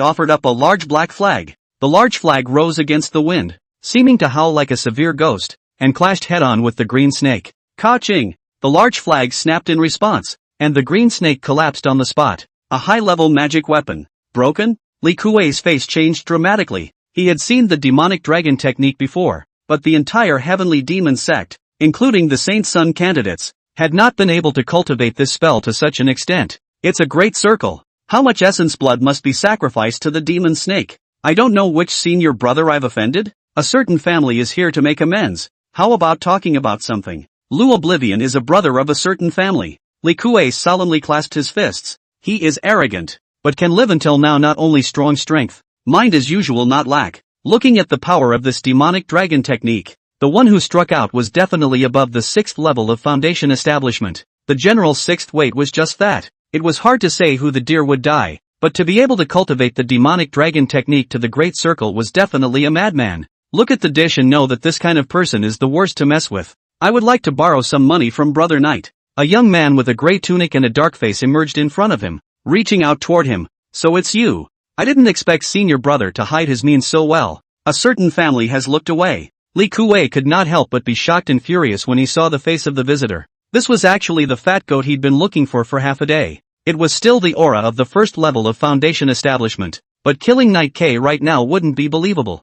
offered up a large black flag. The large flag rose against the wind, seeming to howl like a severe ghost, and clashed head-on with the green snake. Ka-ching! The large flag snapped in response, and the green snake collapsed on the spot. A high-level magic weapon. Broken? Li Kuei's face changed dramatically. He had seen the demonic dragon technique before, but the entire heavenly demon sect, including the Saint Sun candidates, had not been able to cultivate this spell to such an extent. It's a great circle. How much essence blood must be sacrificed to the demon snake? I don't know which senior brother I've offended. A certain family is here to make amends. How about talking about something? Lu Oblivion is a brother of a certain family. Li Kuei solemnly clasped his fists. He is arrogant, but can live until now not only strong strength, mind as usual not lack. Looking at the power of this demonic dragon technique, the one who struck out was definitely above the 6th level of foundation establishment. The general 6th weight was just that. It was hard to say who the deer would die, but to be able to cultivate the demonic dragon technique to the great circle was definitely a madman. Look at the dish and know that this kind of person is the worst to mess with. I would like to borrow some money from Brother Knight. A young man with a gray tunic and a dark face emerged in front of him, reaching out toward him. So it's you. I didn't expect senior brother to hide his means so well. A certain family has looked away. Li Kuei could not help but be shocked and furious when he saw the face of the visitor. This was actually the fat goat he'd been looking for half a day. It was still the aura of the 1st level of foundation establishment, but killing Knight K right now wouldn't be believable.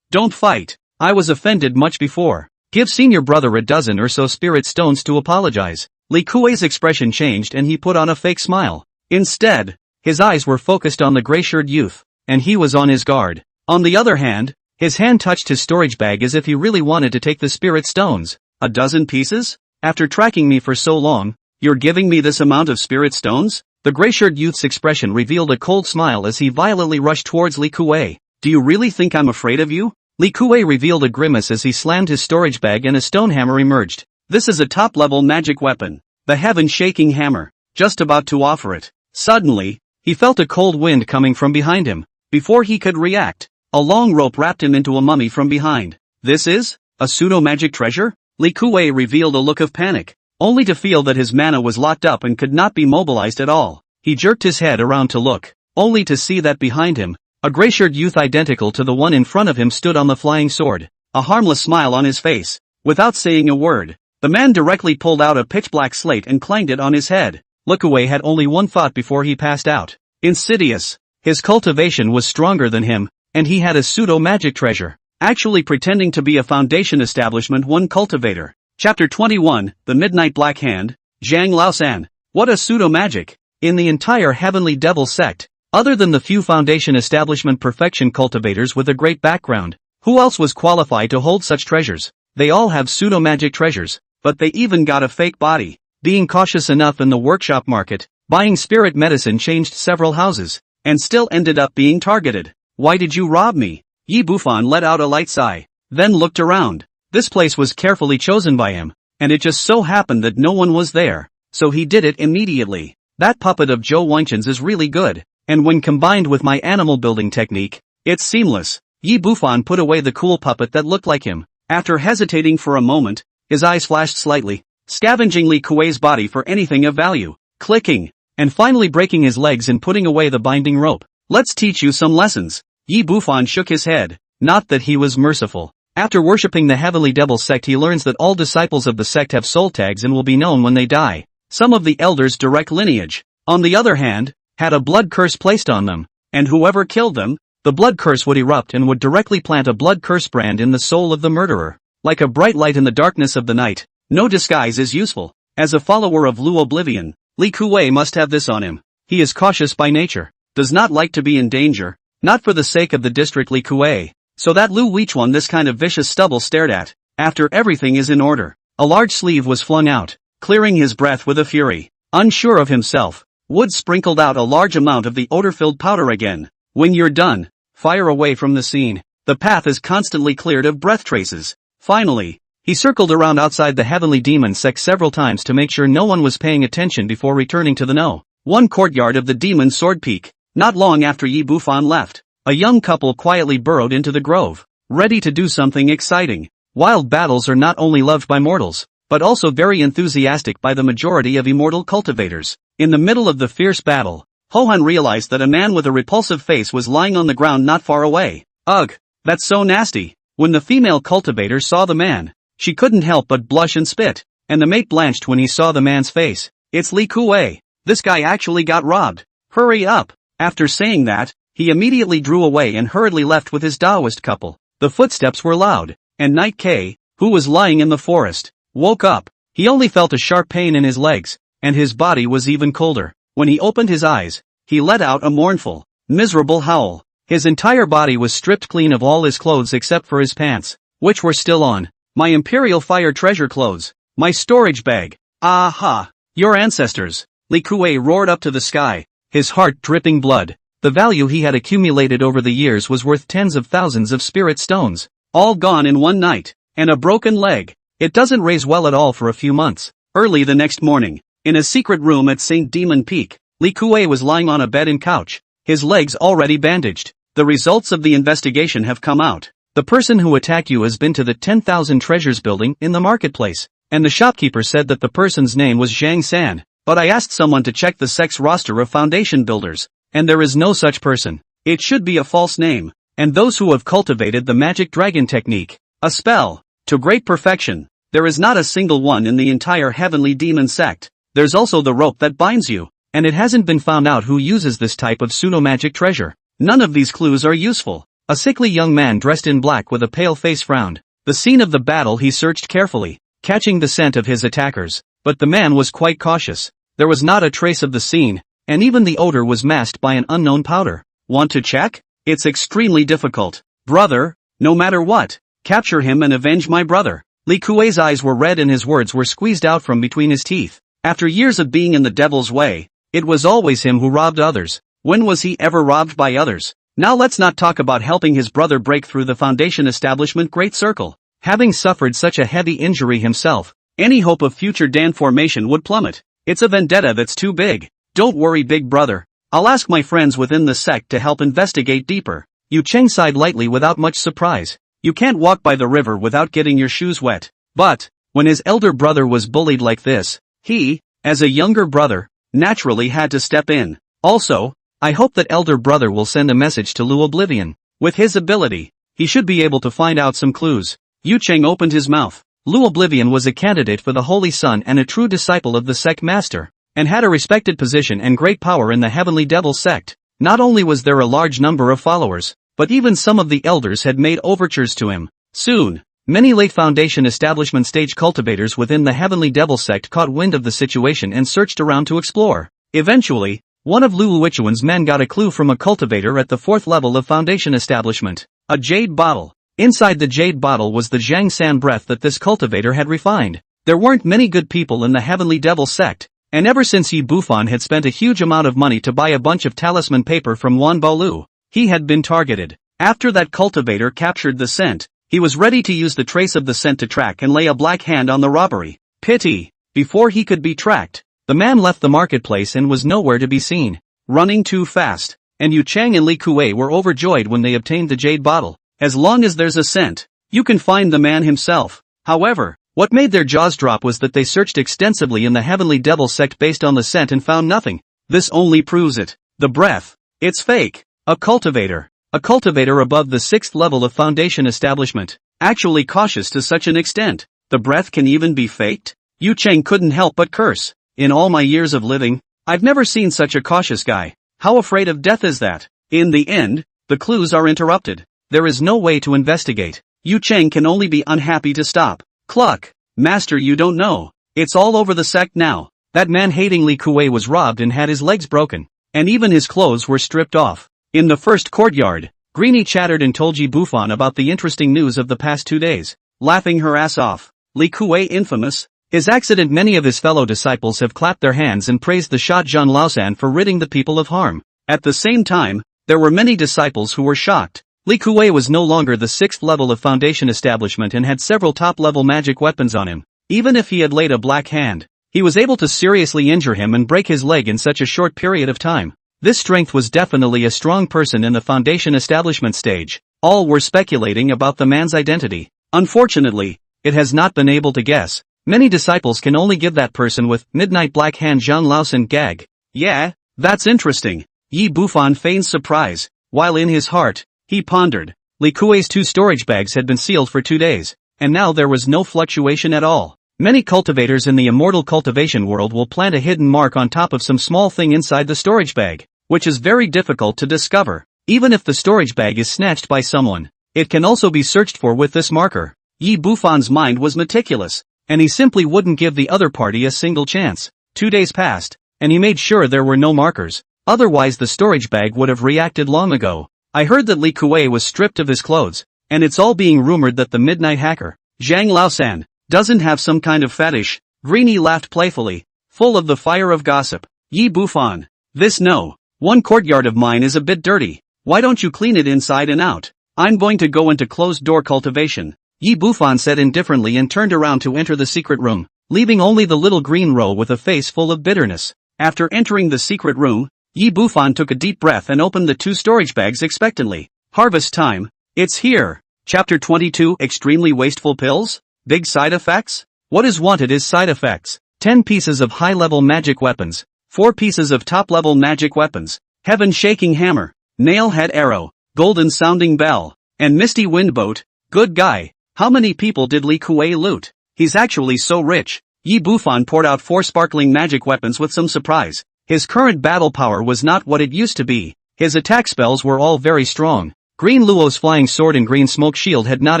Don't fight. I was offended much before. Give senior brother a dozen or so spirit stones to apologize. Li Kuei's expression changed and he put on a fake smile. Instead, his eyes were focused on the gray-shirted youth. and he was on his guard. On the other hand, his hand touched his storage bag as if he really wanted to take the spirit stones. A dozen pieces? After tracking me for so long, you're giving me this amount of spirit stones? The gray-shirt youth's expression revealed a cold smile as he violently rushed towards Li Kuei. Do you really think I'm afraid of you? Li Kuei revealed a grimace as he slammed his storage bag and a stone hammer emerged. This is a top-level magic weapon. The heaven-shaking hammer. Just about to offer it. Suddenly, he felt a cold wind coming from behind him. Before he could react, a long rope wrapped him into a mummy from behind. This is? A pseudo-magic treasure? Li Kuei revealed a look of panic, only to feel that his mana was locked up and could not be mobilized at all. He jerked his head around to look, only to see that behind him, a gray-shirt youth identical to the one in front of him stood on the flying sword, a harmless smile on his face. Without saying a word, the man directly pulled out a pitch-black slate and clanged it on his head. Li Kuei had only one thought before he passed out. Insidious. His cultivation was stronger than him, and he had a pseudo-magic treasure, actually pretending to be a Foundation Establishment 1 cultivator. Chapter 21, The Midnight Black Hand, Zhang Laosan. What a pseudo-magic! In the entire Heavenly Devil sect, other than the few Foundation Establishment Perfection cultivators with a great background, who else was qualified to hold such treasures? They all have pseudo-magic treasures, but they even got a fake body. Being cautious enough in the workshop market, buying spirit medicine changed several houses, and still ended up being targeted. Why did you rob me? Yi Bufan let out a light sigh, then looked around. This place was carefully chosen by him, and it just so happened that no one was there, so he did it immediately. That puppet of Zhou Wenchen's is really good, and when combined with my animal building technique, it's seamless. Yi Bufan put away the cool puppet that looked like him. After hesitating for a moment, his eyes flashed slightly, scavenging Li Kuei's body for anything of value, clicking, and finally breaking his legs and putting away the binding rope. Let's teach you some lessons. Yi Bufan shook his head. Not that he was merciful. After worshipping the Heavenly Devil sect, he learns that all disciples of the sect have soul tags and will be known when they die. Some of the elders' direct lineage, on the other hand, had a blood curse placed on them, and whoever killed them, the blood curse would erupt and would directly plant a blood curse brand in the soul of the murderer. Like a bright light in the darkness of the night, no disguise is useful. As a follower of Lu Oblivion, Li Kuei must have this on him. He is cautious by nature, does not like to be in danger, not for the sake of the district Li Kuei. So that Lu Weichuan this kind of vicious stubble stared at. After everything is in order, a large sleeve was flung out, clearing his breath with a fury. Unsure of himself, Wood sprinkled out a large amount of the odor-filled powder again. When you're done, fire away from the scene. The path is constantly cleared of breath traces. Finally, he circled around outside the Heavenly Demon sect several times to make sure no one was paying attention before returning to the one courtyard of the Demon Sword Peak. Not long after Yi Bufan left, a young couple quietly burrowed into the grove, ready to do something exciting. Wild battles are not only loved by mortals, but also very enthusiastic by the majority of immortal cultivators. In the middle of the fierce battle, Hohan realized that a man with a repulsive face was lying on the ground not far away. Ugh, that's so nasty. When the female cultivator saw the man, she couldn't help but blush and spit, and the mate blanched when he saw the man's face. It's Li Kuei. This guy actually got robbed. Hurry up. After saying that, he immediately drew away and hurriedly left with his Taoist couple. The footsteps were loud, and Night K, who was lying in the forest, woke up. He only felt a sharp pain in his legs, and his body was even colder. When he opened his eyes, he let out a mournful, miserable howl. His entire body was stripped clean of all his clothes except for his pants, which were still on. My Imperial Fire treasure clothes. My storage bag. Aha! Your ancestors! Li Kuei roared up to the sky, his heart dripping blood. The value he had accumulated over the years was worth tens of thousands of spirit stones. All gone in one night. And a broken leg. It doesn't raise well at all for a few months. Early the next morning, in a secret room at St. Demon Peak, Li Kuei was lying on a bed and couch, his legs already bandaged. The results of the investigation have come out. The person who attacked you has been to the 10,000 treasures building in the marketplace, and the shopkeeper said that the person's name was Zhang San. But I asked someone to check the sect's roster of foundation builders, and there is no such person. It should be a false name, and those who have cultivated the magic dragon technique, a spell, to great perfection. There is not a single one in the entire Heavenly Demon sect. There's also the rope that binds you, and it hasn't been found out who uses this type of pseudo-magic treasure. None of these clues are useful. A sickly young man dressed in black with a pale face frowned. The scene of the battle he searched carefully, catching the scent of his attackers, but the man was quite cautious. There was not a trace of the scene, and even the odor was masked by an unknown powder. Want to check? It's extremely difficult. Brother, no matter what, capture him and avenge my brother. Li Kuei's eyes were red and his words were squeezed out from between his teeth. After years of being in the devil's way, it was always him who robbed others. When was he ever robbed by others? Now let's not talk about helping his brother break through the Foundation establishment great circle. Having suffered such a heavy injury himself, any hope of future Dan formation would plummet. It's a vendetta that's too big. Don't worry, big brother. I'll ask my friends within the sect to help investigate deeper. Yu Cheng sighed lightly without much surprise. You can't walk by the river without getting your shoes wet. But, when his elder brother was bullied like this, he, as a younger brother, naturally had to step in. Also, I hope that elder brother will send a message to Lu Oblivion. With his ability, he should be able to find out some clues. Yu Cheng opened his mouth. Lu Oblivion was a candidate for the Holy Sun and a true disciple of the sect master, and had a respected position and great power in the Heavenly Devil sect. Not only was there a large number of followers, but even some of the elders had made overtures to him. Soon, many late Foundation establishment stage cultivators within the Heavenly Devil sect caught wind of the situation and searched around to explore. Eventually, one of Lu Luichuan's men got a clue from a cultivator at the 4th level of Foundation establishment. A jade bottle. Inside the jade bottle was the Zhang San breath that this cultivator had refined. There weren't many good people in the Heavenly Devil sect, and ever since Yi Bufan had spent a huge amount of money to buy a bunch of talisman paper from Wan Baolu, he had been targeted. After that cultivator captured the scent, he was ready to use the trace of the scent to track and lay a black hand on the robbery. Pity. Before he could be tracked, the man left the marketplace and was nowhere to be seen. Running too fast, and Yu Cheng and Li Kuei were overjoyed when they obtained the jade bottle. As long as there's a scent, you can find the man himself. However, what made their jaws drop was that they searched extensively in the Heavenly Devil sect based on the scent and found nothing. This only proves it. The breath. It's fake. A cultivator above the 6th level of Foundation establishment. Actually cautious to such an extent. The breath can even be faked? Yu Cheng couldn't help but curse. In all my years of living, I've never seen such a cautious guy. How afraid of death is that? In the end, the clues are interrupted. There is no way to investigate. Yu Cheng can only be unhappy to stop. Cluck. Master, you don't know. It's all over the sect now. That man-hating Li Kuei was robbed and had his legs broken. And even his clothes were stripped off. In the first courtyard, Greenie chattered and told Yi Bufan about the interesting news of the past 2 days. Laughing her ass off. Li Kuei infamous. His accident. Many of his fellow disciples have clapped their hands and praised the shot Zhan Laosan for ridding the people of harm. At the same time, there were many disciples who were shocked. Li Kuei was no longer the 6th level of Foundation establishment and had several top-level magic weapons on him. Even if he had laid a black hand, he was able to seriously injure him and break his leg in such a short period of time. This strength was definitely a strong person in the Foundation establishment stage. All were speculating about the man's identity. Unfortunately, it has not been able to guess. Many disciples can only give that person with Midnight Black Hand Zhang Laosan gag. Yeah, that's interesting. Yi Bufan feigned surprise, while in his heart, he pondered. Li Kuei's 2 storage bags had been sealed for 2 days, and now there was no fluctuation at all. Many cultivators in the immortal cultivation world will plant a hidden mark on top of some small thing inside the storage bag, which is very difficult to discover. Even if the storage bag is snatched by someone, it can also be searched for with this marker. Yi Bufan's mind was meticulous, and he simply wouldn't give the other party a single chance. 2 days passed, and he made sure there were no markers. Otherwise the storage bag would have reacted long ago. I heard that Li Kuei was stripped of his clothes, and it's all being rumored that the midnight hacker, Zhang Laosan, doesn't have some kind of fetish. Greenie laughed playfully, full of the fire of gossip. Yi Bufan. This no. One courtyard of mine is a bit dirty. Why don't you clean it inside and out? I'm going to go into closed-door cultivation. Yi Bufan said indifferently and turned around to enter the secret room, leaving only the little green row with a face full of bitterness. After entering the secret room, Yi Bufan took a deep breath and opened the 2 storage bags expectantly. Harvest time. It's here. Chapter 22. Extremely wasteful pills? Big side effects? What is wanted is side effects. 10 pieces of high-level magic weapons. 4 pieces of top-level magic weapons. Heaven-shaking hammer. Nail-head arrow. Golden-sounding bell. And misty wind boat. Good guy. How many people did Li Kuei loot? He's actually so rich. Yi Bufan poured out 4 sparkling magic weapons with some surprise. His current battle power was not what it used to be. His attack spells were all very strong. Green Luo's flying sword and green smoke shield had not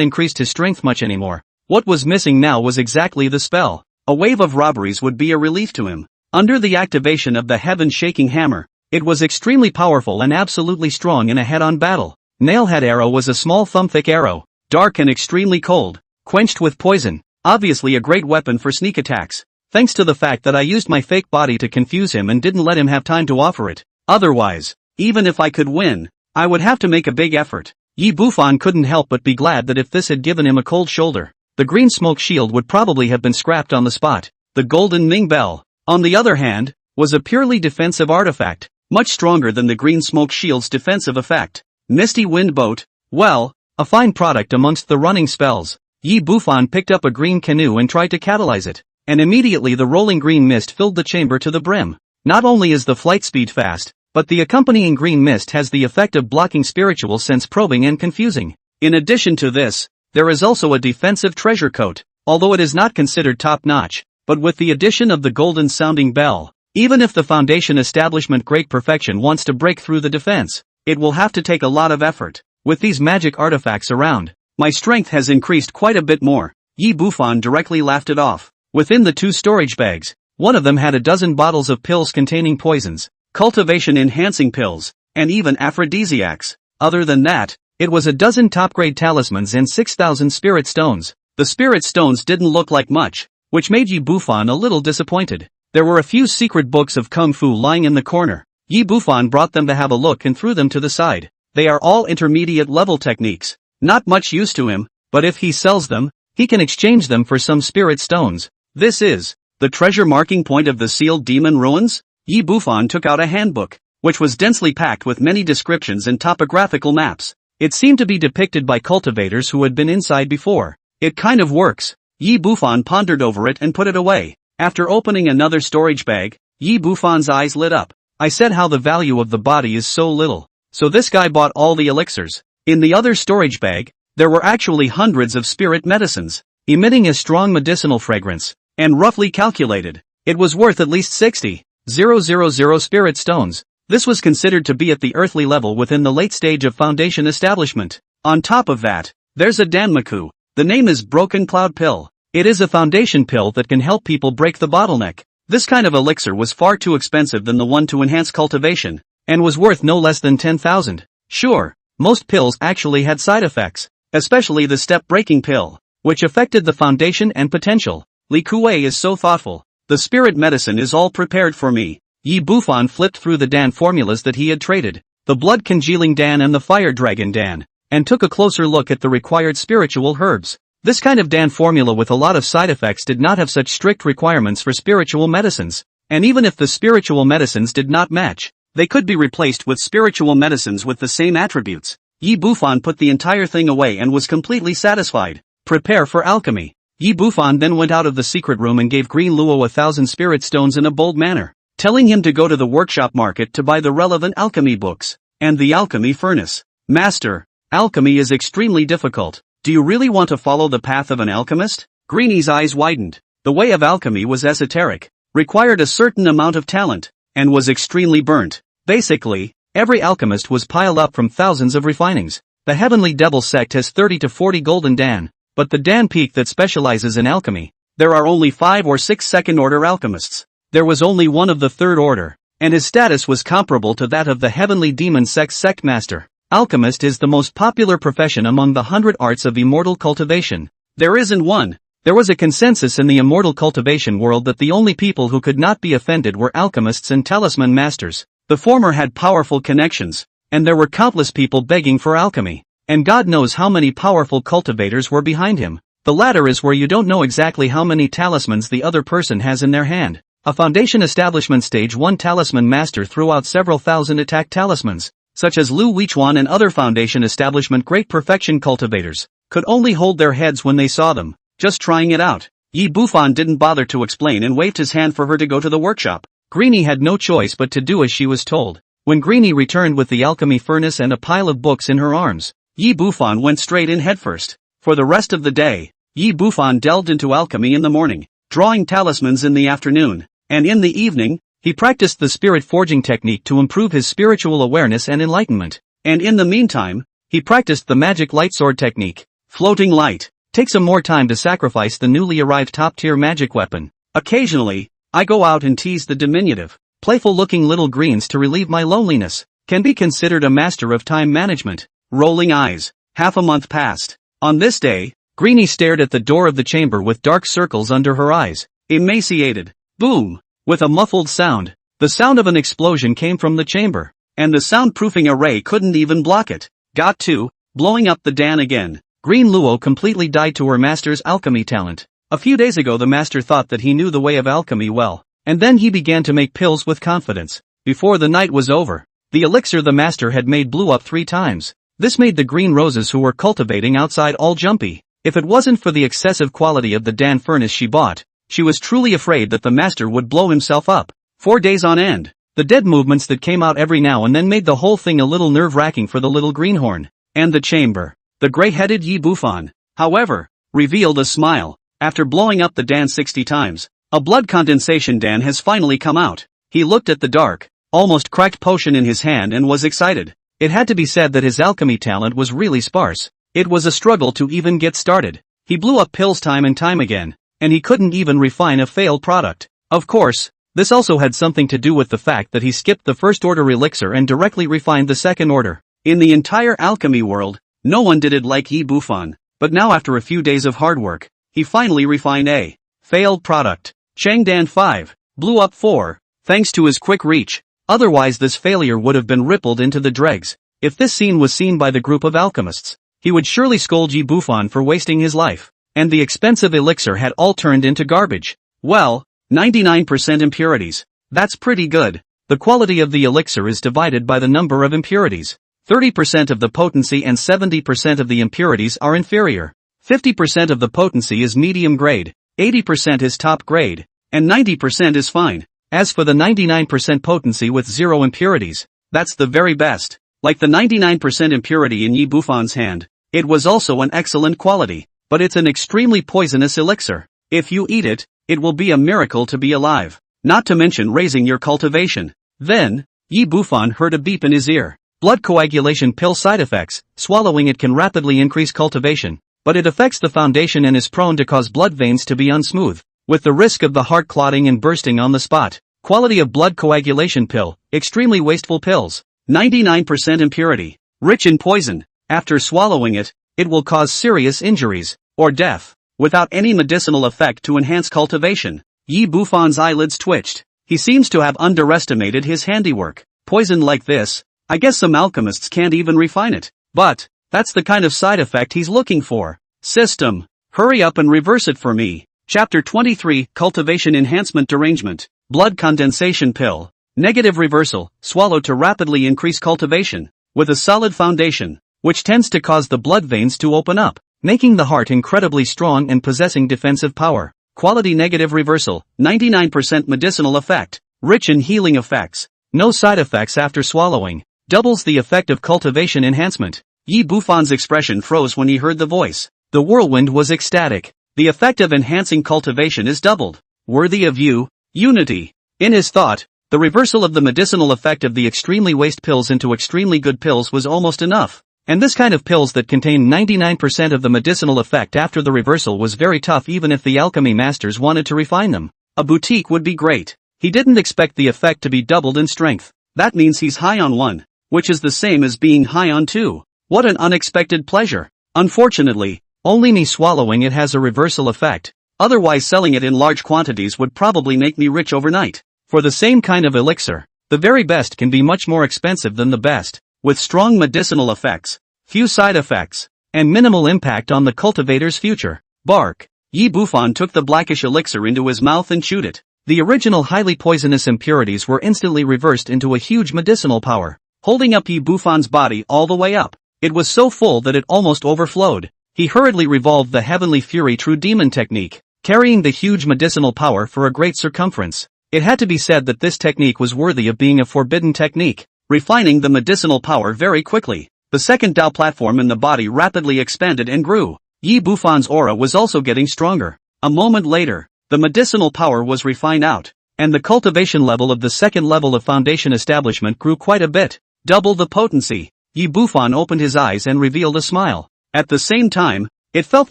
increased his strength much anymore. What was missing now was exactly the spell. A wave of robberies would be a relief to him. Under the activation of the heaven-shaking hammer, It was extremely powerful and absolutely strong in a head-on battle. Nailhead arrow was a small thumb-thick arrow, dark and extremely cold, quenched with poison, obviously a great weapon for sneak attacks, thanks to the fact that I used my fake body to confuse him and didn't let him have time to offer it. Otherwise, even if I could win, I would have to make a big effort. Yi Bufan couldn't help but be glad that if this had given him a cold shoulder, the green smoke shield would probably have been scrapped on the spot. The golden Ming bell, on the other hand, was a purely defensive artifact, much stronger than the green smoke shield's defensive effect. Misty wind boat, well, a fine product amongst the running spells. Yi Bufan picked up a green canoe and tried to catalyze it, and immediately the rolling green mist filled the chamber to the brim. Not only is the flight speed fast, but the accompanying green mist has the effect of blocking spiritual sense probing and confusing. In addition to this, there is also a defensive treasure coat, although it is not considered top-notch, but with the addition of the golden sounding bell, even if the Foundation establishment Great Perfection wants to break through the defense, it will have to take a lot of effort. With these magic artifacts around, my strength has increased quite a bit more. Yi Bufan directly laughed it off. Within the 2 storage bags, one of them had a dozen bottles of pills containing poisons, cultivation-enhancing pills, and even aphrodisiacs. Other than that, it was a dozen top-grade talismans and 6,000 spirit stones. The spirit stones didn't look like much, which made Yi Bufan a little disappointed. There were a few secret books of Kung Fu lying in the corner. Yi Bufan brought them to have a look and threw them to the side. They are all intermediate level techniques, not much use to him, but if he sells them, he can exchange them for some spirit stones. This is the treasure marking point of the sealed demon ruins. Yi Bufan took out a handbook, which was densely packed with many descriptions and topographical maps. It seemed to be depicted by cultivators who had been inside before. It kind of works. Yi Bufan pondered over it and put it away. After opening another storage bag, Yi Bufan's eyes lit up. I said how the value of the body is so little. So this guy bought all the elixirs. In the other storage bag, there were actually hundreds of spirit medicines, emitting a strong medicinal fragrance, and roughly calculated, it was worth at least 60,000 spirit stones. This was considered to be at the earthly level within the late stage of Foundation establishment. On top of that, there's a Danmaku. The name is Broken Cloud Pill. It is a Foundation pill that can help people break the bottleneck. This kind of elixir was far too expensive than the one to enhance cultivation, and was worth no less than 10,000. Sure, most pills actually had side effects, especially the step-breaking pill, which affected the Foundation and potential. Li Kuei is so thoughtful. The spirit medicine is all prepared for me. Yi Bufan flipped through the Dan formulas that he had traded, the blood-congealing Dan and the fire dragon Dan, and took a closer look at the required spiritual herbs. This kind of Dan formula with a lot of side effects did not have such strict requirements for spiritual medicines, and even if the spiritual medicines did not match, they could be replaced with spiritual medicines with the same attributes. Yi Bufan put the entire thing away and was completely satisfied. Prepare for alchemy. Yi Bufan then went out of the secret room and gave Green Luo 1,000 spirit stones in a bold manner, telling him to go to the workshop market to buy the relevant alchemy books, and the alchemy furnace. Master, alchemy is extremely difficult. Do you really want to follow the path of an alchemist? Greenie's eyes widened. The way of alchemy was esoteric, required a certain amount of talent, and was extremely burnt. Basically, every alchemist was piled up from thousands of refinings. The Heavenly Devil sect has 30 to 40 golden Dan, but the Dan peak that specializes in alchemy, there are only 5 or 6 second-order alchemists. There was only one of the third order, and his status was comparable to that of the Heavenly Demon Sect's sect master. Alchemist is the most popular profession among the 100 arts of immortal cultivation. There isn't one. There was a consensus in the immortal cultivation world that the only people who could not be offended were alchemists and talisman masters. The former had powerful connections, and there were countless people begging for alchemy, and God knows how many powerful cultivators were behind him. The latter is where you don't know exactly how many talismans the other person has in their hand. A Foundation establishment stage 1 talisman master threw out several thousand attack talismans, such as Lu Weichuan and other Foundation establishment Great Perfection cultivators, could only hold their heads when they saw them, just trying it out. Yi Bufan didn't bother to explain and waved his hand for her to go to the workshop. Greenie had no choice but to do as she was told. When Greenie returned with the alchemy furnace and a pile of books in her arms, Yi Bufan went straight in headfirst. For the rest of the day, Yi Bufan delved into alchemy in the morning, drawing talismans in the afternoon, and in the evening, he practiced the spirit forging technique to improve his spiritual awareness and enlightenment. And in the meantime, he practiced the magic light sword technique. Floating light. Take some more time to sacrifice the newly arrived top-tier magic weapon. Occasionally, I go out and tease the diminutive, playful-looking little greens to relieve my loneliness. Can be considered a master of time management. Rolling eyes. Half a month passed. On this day, Greenie stared at the door of the chamber with dark circles under her eyes. Emaciated. Boom! With a muffled sound. The sound of an explosion came from the chamber, and the soundproofing array couldn't even block it. Got to, blowing up the Dan again. Green Luo completely died to her master's alchemy talent. A few days ago the master thought that he knew the way of alchemy well, and then he began to make pills with confidence. Before the night was over, the elixir the master had made blew up 3 times. This made the green roses who were cultivating outside all jumpy. If it wasn't for the excessive quality of the Dan furnace she bought, she was truly afraid that the master would blow himself up. 4 days on end. The dead movements that came out every now and then made the whole thing a little nerve-wracking for the little greenhorn. And the chamber. The gray-headed Yi Bufan, however, revealed a smile. After blowing up the Dan 60 times, a blood condensation Dan has finally come out. He looked at the dark, almost cracked potion in his hand and was excited. It had to be said that his alchemy talent was really sparse. It was a struggle to even get started. He blew up pills time and time again, and he couldn't even refine a failed product. Of course, this also had something to do with the fact that he skipped the first order elixir and directly refined the second order. In the entire alchemy world, no one did it like Yi Bufan, but now after a few days of hard work, he finally refined a failed product. Changdan 5 blew up 4, thanks to his quick reach. Otherwise this failure would have been rippled into the dregs. If this scene was seen by the group of alchemists, he would surely scold Yi Bufan for wasting his life. And the expensive elixir had all turned into garbage. Well, 99% impurities. That's pretty good. The quality of the elixir is divided by the number of impurities. 30% of the potency and 70% of the impurities are inferior. 50% of the potency is medium grade, 80% is top grade, and 90% is fine. As for the 99% potency with 0 impurities, that's the very best. Like the 99% impurity in Yi Bufan's hand, it was also an excellent quality, but it's an extremely poisonous elixir. If you eat it, it will be a miracle to be alive, not to mention raising your cultivation. Then, Yi Bufan heard a beep in his ear. Blood coagulation pill side effects. Swallowing it can rapidly increase cultivation, but it affects the foundation and is prone to cause blood veins to be unsmooth, with the risk of the heart clotting and bursting on the spot. Quality of blood coagulation pill. Extremely wasteful pills. 99% impurity. Rich in poison. After swallowing it, it will cause serious injuries, or death, without any medicinal effect to enhance cultivation. Yi Bufan's eyelids twitched. He seems to have underestimated his handiwork. Poison like this, I guess some alchemists can't even refine it. But, that's the kind of side effect he's looking for. System. Hurry up and reverse it for me. Chapter 23, Cultivation Enhancement Derangement. Blood condensation pill. Negative reversal, swallowed to rapidly increase cultivation, with a solid foundation, which tends to cause the blood veins to open up, making the heart incredibly strong and possessing defensive power. Quality negative reversal, 99% medicinal effect, rich in healing effects, no side effects after swallowing, doubles the effect of cultivation enhancement. Yi Bufan's expression froze when he heard the voice. The whirlwind was ecstatic. The effect of enhancing cultivation is doubled. Worthy of you, Unity. In his thought, the reversal of the medicinal effect of the extremely waste pills into extremely good pills was almost enough. And this kind of pills that contain 99% of the medicinal effect after the reversal was very tough even if the alchemy masters wanted to refine them. A boutique would be great. He didn't expect the effect to be doubled in strength. That means he's high on 1, which is the same as being high on 2. What an unexpected pleasure. Unfortunately, only me swallowing it has a reversal effect. Otherwise selling it in large quantities would probably make me rich overnight. For the same kind of elixir, the very best can be much more expensive than the best, with strong medicinal effects, few side effects, and minimal impact on the cultivator's future. Bark. Yi Bufan took the blackish elixir into his mouth and chewed it. The original highly poisonous impurities were instantly reversed into a huge medicinal power, holding up Yi Bufan's body all the way up. It was so full that it almost overflowed. He hurriedly revolved the Heavenly Fury True Demon technique, carrying the huge medicinal power for a great circumference. It had to be said that this technique was worthy of being a forbidden technique, refining the medicinal power very quickly. The second Dao platform in the body rapidly expanded and grew. Yi Bufan's aura was also getting stronger. A moment later, the medicinal power was refined out, and the cultivation level of the second level of foundation establishment grew quite a bit. Double the potency. Yi Bufan opened his eyes and revealed a smile. At the same time, it felt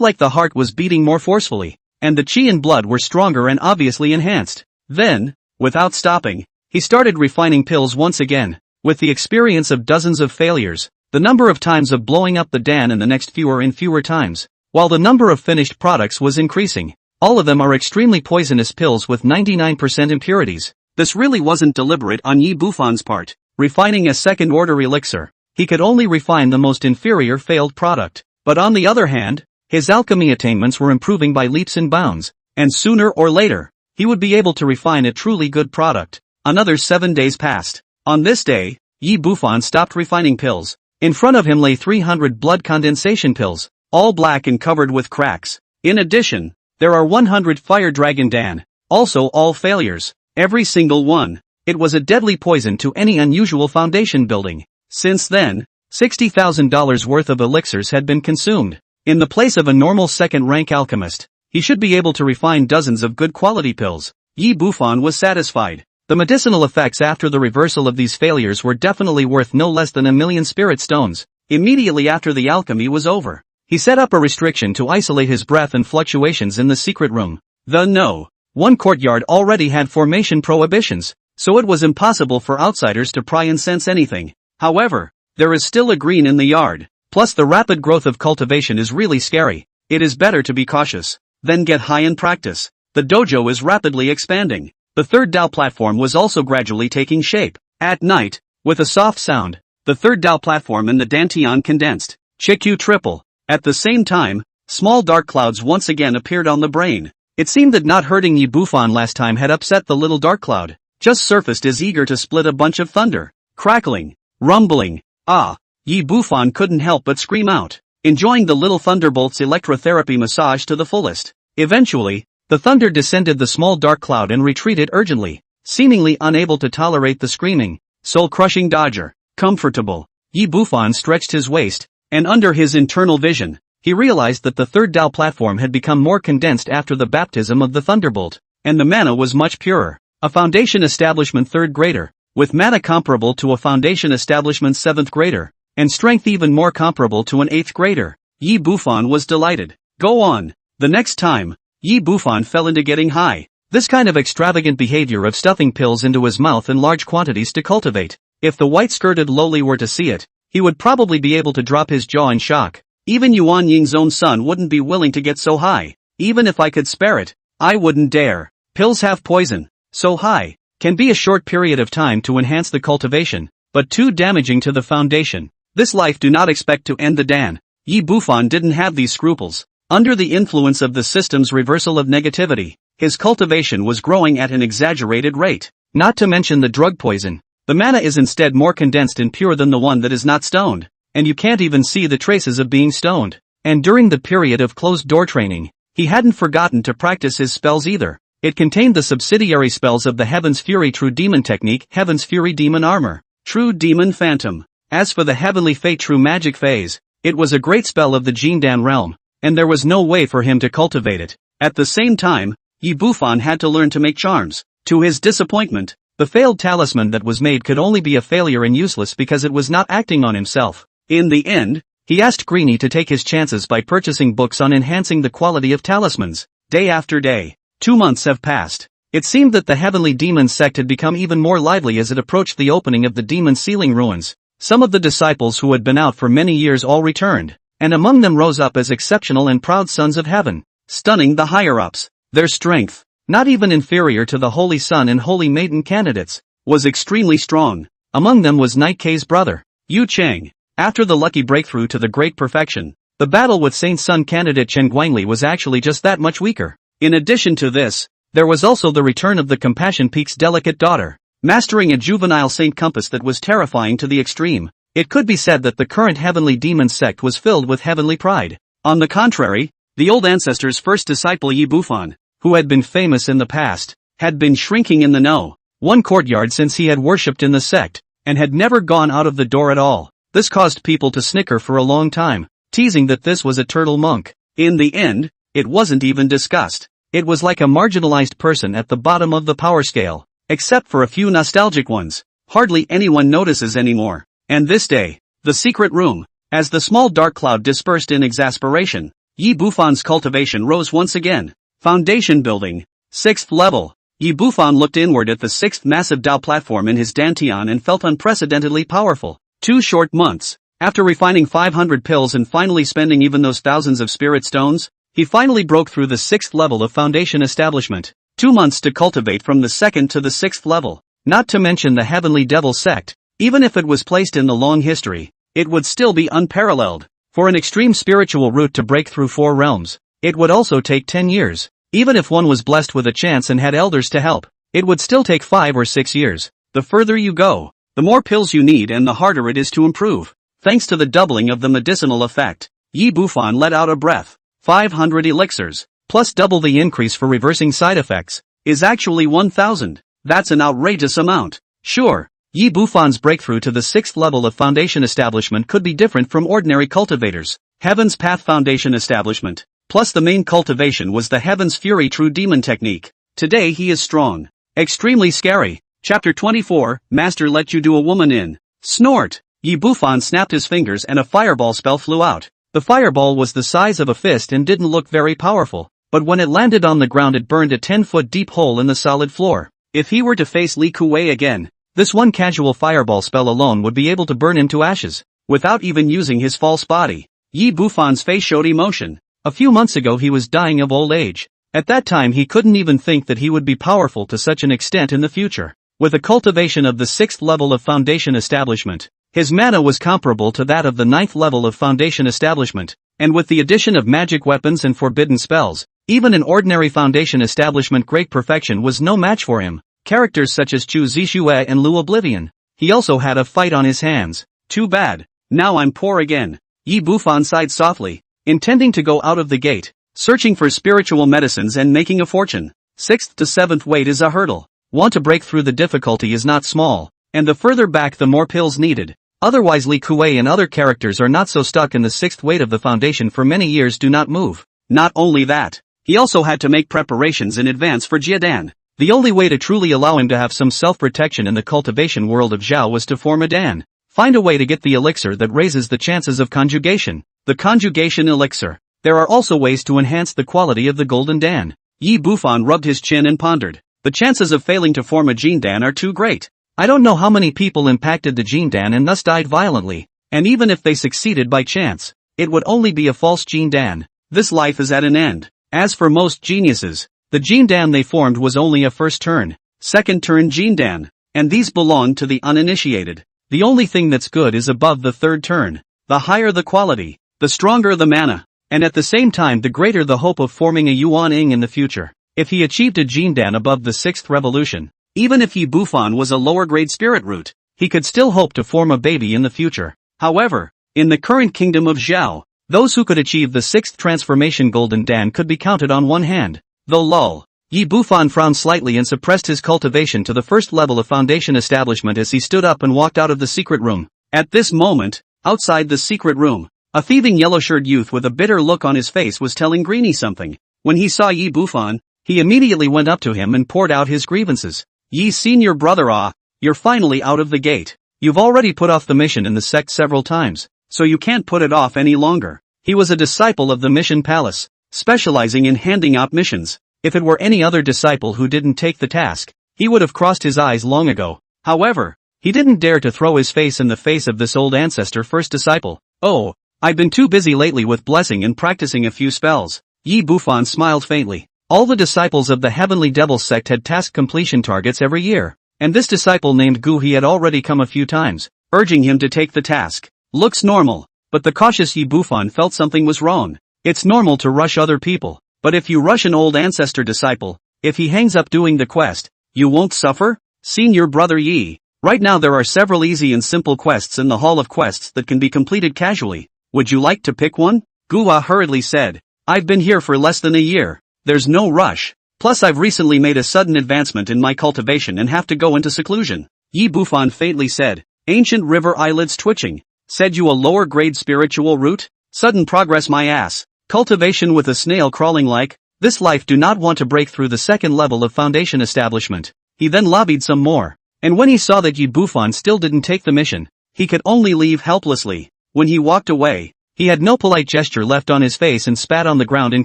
like the heart was beating more forcefully, and the qi and blood were stronger and obviously enhanced. Then, without stopping, he started refining pills once again. With the experience of dozens of failures, the number of times of blowing up the Dan in the next fewer and fewer times, while the number of finished products was increasing. All of them are extremely poisonous pills with 99% impurities. This really wasn't deliberate on Yi Bufan's part. Refining a second-order elixir, he could only refine the most inferior failed product. But on the other hand, his alchemy attainments were improving by leaps and bounds, and sooner or later, he would be able to refine a truly good product. Another 7 days passed. On this day, Yi Bufan stopped refining pills. In front of him lay 300 blood condensation pills, all black and covered with cracks. In addition, there are 100 fire dragon Dan, also all failures, every single one. It was a deadly poison to any unusual foundation building. Since then, $60,000 worth of elixirs had been consumed. In the place of a normal second-rank alchemist, he should be able to refine dozens of good quality pills. Yi Bufan was satisfied. The medicinal effects after the reversal of these failures were definitely worth no less than 1,000,000 spirit stones. Immediately after the alchemy was over, he set up a restriction to isolate his breath and fluctuations in the secret room. The No. 1 courtyard already had formation prohibitions, so it was impossible for outsiders to pry and sense anything. However, there is still a green in the yard. Plus the rapid growth of cultivation is really scary. It is better to be cautious, then get high and practice. The dojo is rapidly expanding. The third Dao platform was also gradually taking shape. At night, with a soft sound, the third Dao platform and the Dantian condensed. Chikyu triple. At the same time, small dark clouds once again appeared on the brain. It seemed that not hurting Yi Bufan last time had upset the little dark cloud. Just surfaced as eager to split a bunch of thunder. Crackling. Rumbling. Ah! Yi Bufan couldn't help but scream out, enjoying the little thunderbolt's electrotherapy massage to the fullest. Eventually, the thunder descended the small dark cloud and retreated urgently, seemingly unable to tolerate the screaming, soul-crushing dodger. Comfortable. Yi Bufan stretched his waist, and under his internal vision, he realized that the third Dao platform had become more condensed after the baptism of the thunderbolt, and the mana was much purer. A foundation establishment 3rd grader, with mana comparable to a foundation establishment 7th grader, and strength even more comparable to an 8th grader. Yi Bufan was delighted. Go on. The next time, Yi Bufan fell into getting high. This kind of extravagant behavior of stuffing pills into his mouth in large quantities to cultivate. If the white-skirted lowly were to see it, he would probably be able to drop his jaw in shock. Even Yuan Ying's own son wouldn't be willing to get so high. Even if I could spare it, I wouldn't dare. Pills have poison. So high can be a short period of time to enhance the cultivation, but too damaging to the foundation. This life do not expect to end the Dan. Yi Bufan didn't have these scruples. Under the influence of the system's reversal of negativity, his cultivation was growing at an exaggerated rate. Not to mention the drug poison. The mana is instead more condensed and pure than the one that is not stoned, and you can't even see the traces of being stoned. And during the period of closed-door training, he hadn't forgotten to practice his spells either. It contained the subsidiary spells of the Heaven's Fury True Demon Technique, Heaven's Fury Demon Armor, True Demon Phantom. As for the Heavenly Fate True Magic Phase, it was a great spell of the Jindan realm, and there was no way for him to cultivate it. At the same time, Yi Bufan had to learn to make charms. To his disappointment, the failed talisman that was made could only be a failure and useless because it was not acting on himself. In the end, he asked Greeny to take his chances by purchasing books on enhancing the quality of talismans. Day after day, 2 months have passed. It seemed that the Heavenly Demon sect had become even more lively as it approached the opening of the Demon Ceiling Ruins. Some of the disciples who had been out for many years all returned, and among them rose up as exceptional and proud sons of heaven, stunning the higher-ups. Their strength, not even inferior to the Holy Sun and Holy Maiden candidates, was extremely strong. Among them was Night K's brother, Yu Cheng. After the lucky breakthrough to the great perfection, the battle with Saint Sun candidate Chen Guangli was actually just that much weaker. In addition to this, there was also the return of the Compassion Peak's delicate daughter, mastering a juvenile Saint Compass that was terrifying to the extreme. It could be said that the current Heavenly Demon sect was filled with heavenly pride. On the contrary, the old ancestor's first disciple Yi Bufan, who had been famous in the past, had been shrinking in the No. 1 courtyard since he had worshipped in the sect, and had never gone out of the door at all. This caused people to snicker for a long time, teasing that this was a turtle monk. In the end, it wasn't even discussed. It was like a marginalized person at the bottom of the power scale, except for a few nostalgic ones. Hardly anyone notices anymore. And this day, the secret room, as the small dark cloud dispersed in exasperation, Yi Bufan's cultivation rose once again. Foundation building, 6th level. Yi Bufan looked inward at the sixth massive Dao platform in his dantian and felt unprecedentedly powerful. 2 short months. After refining 500 pills and finally spending even those thousands of spirit stones, he finally broke through the 6th level of foundation establishment. 2 months to cultivate from the 2nd to the 6th level. Not to mention the Heavenly Devil sect. Even if it was placed in the long history, it would still be unparalleled. For an extreme spiritual route to break through 4 realms, it would also take 10 years. Even if one was blessed with a chance and had elders to help, it would still take 5 or 6 years. The further you go, the more pills you need and the harder it is to improve. Thanks to the doubling of the medicinal effect, Yi Bufan let out a breath. 500 elixirs, plus double the increase for reversing side effects, is actually 1,000. That's an outrageous amount. Sure, Yi Bufan's breakthrough to the 6th level of foundation establishment could be different from ordinary cultivators. Heaven's Path Foundation Establishment, plus the main cultivation was the Heaven's Fury True Demon technique. Today he is strong. Extremely scary. Chapter 24, Master let you do a woman in. Snort! Yi Bufan snapped his fingers and a fireball spell flew out. The fireball was the size of a fist and didn't look very powerful, but when it landed on the ground it burned a 10-foot deep hole in the solid floor. If he were to face Li Kuei again, this one casual fireball spell alone would be able to burn him to ashes, without even using his false body. Yi Bufan's face showed emotion. A few months ago he was dying of old age. At that time he couldn't even think that he would be powerful to such an extent in the future. With the cultivation of the 6th level of foundation establishment, his mana was comparable to that of the 9th level of foundation establishment, and with the addition of magic weapons and forbidden spells, even an ordinary foundation establishment great perfection was no match for him. Characters such as Chu Zixue and Lu Oblivion. He also had a fight on his hands. Too bad. Now I'm poor again. Yi Bufan sighed softly, intending to go out of the gate, searching for spiritual medicines and making a fortune. 6th to 7th weight is a hurdle. Want to break through the difficulty is not small, and the further back the more pills needed. Otherwise Li Kuei and other characters are not so stuck in the 6th weight of the foundation for many years do not move. Not only that, he also had to make preparations in advance for Jiedan. The only way to truly allow him to have some self-protection in the cultivation world of Zhao was to form a Dan. Find a way to get the elixir that raises the chances of conjugation. The conjugation elixir. There are also ways to enhance the quality of the golden Dan. Yi Bufan rubbed his chin and pondered. The chances of failing to form a Jin Dan are too great. I don't know how many people impacted the Jin Dan and thus died violently, and even if they succeeded by chance, it would only be a false Jin Dan. This life is at an end. As for most geniuses, the Jin Dan they formed was only a first turn, second turn Jin Dan, and these belong to the uninitiated. The only thing that's good is above the third turn. The higher the quality, the stronger the mana, and at the same time the greater the hope of forming a Yuan Ing in the future. If he achieved a Jin Dan above the 6th revolution, even if Yi Bufan was a lower grade spirit root, he could still hope to form a baby in the future. However, in the current kingdom of Zhao, those who could achieve the 6th transformation golden Dan could be counted on one hand. Though lol. Yi Bufan frowned slightly and suppressed his cultivation to the 1st level of foundation establishment as he stood up and walked out of the secret room. At this moment, outside the secret room, a thieving yellow-shirted youth with a bitter look on his face was telling Greenie something. When he saw Yi Bufan, he immediately went up to him and poured out his grievances. Yi senior brother, you're finally out of the gate. You've already put off the mission in the sect several times, so you can't put it off any longer. He was a disciple of the Mission Palace, specializing in handing out missions. If it were any other disciple who didn't take the task, he would have crossed his eyes long ago. However, he didn't dare to throw his face in the face of this old ancestor first disciple. Oh, I've been too busy lately with blessing and practicing a few spells. Yi Bufan smiled faintly. All the disciples of the Heavenly Devil sect had task completion targets every year, and this disciple named Gu he had already come a few times, urging him to take the task. Looks normal, but the cautious Yi Bufan felt something was wrong. It's normal to rush other people, but if you rush an old ancestor disciple, if he hangs up doing the quest, you won't suffer? Senior brother Yi. Right now there are several easy and simple quests in the Hall of Quests that can be completed casually. Would you like to pick one? Gua hurriedly said. I've been here for less than a year. There's no rush. Plus I've recently made a sudden advancement in my cultivation and have to go into seclusion. Yi Bufan faintly said. Ancient river eyelids twitching. Said you a lower grade spiritual root? Sudden progress my ass. Cultivation with a snail crawling like, this life do not want to break through the 2nd level of foundation establishment. He then lobbied some more. And when he saw that Yi Bufan still didn't take the mission, he could only leave helplessly. When he walked away, he had no polite gesture left on his face and spat on the ground in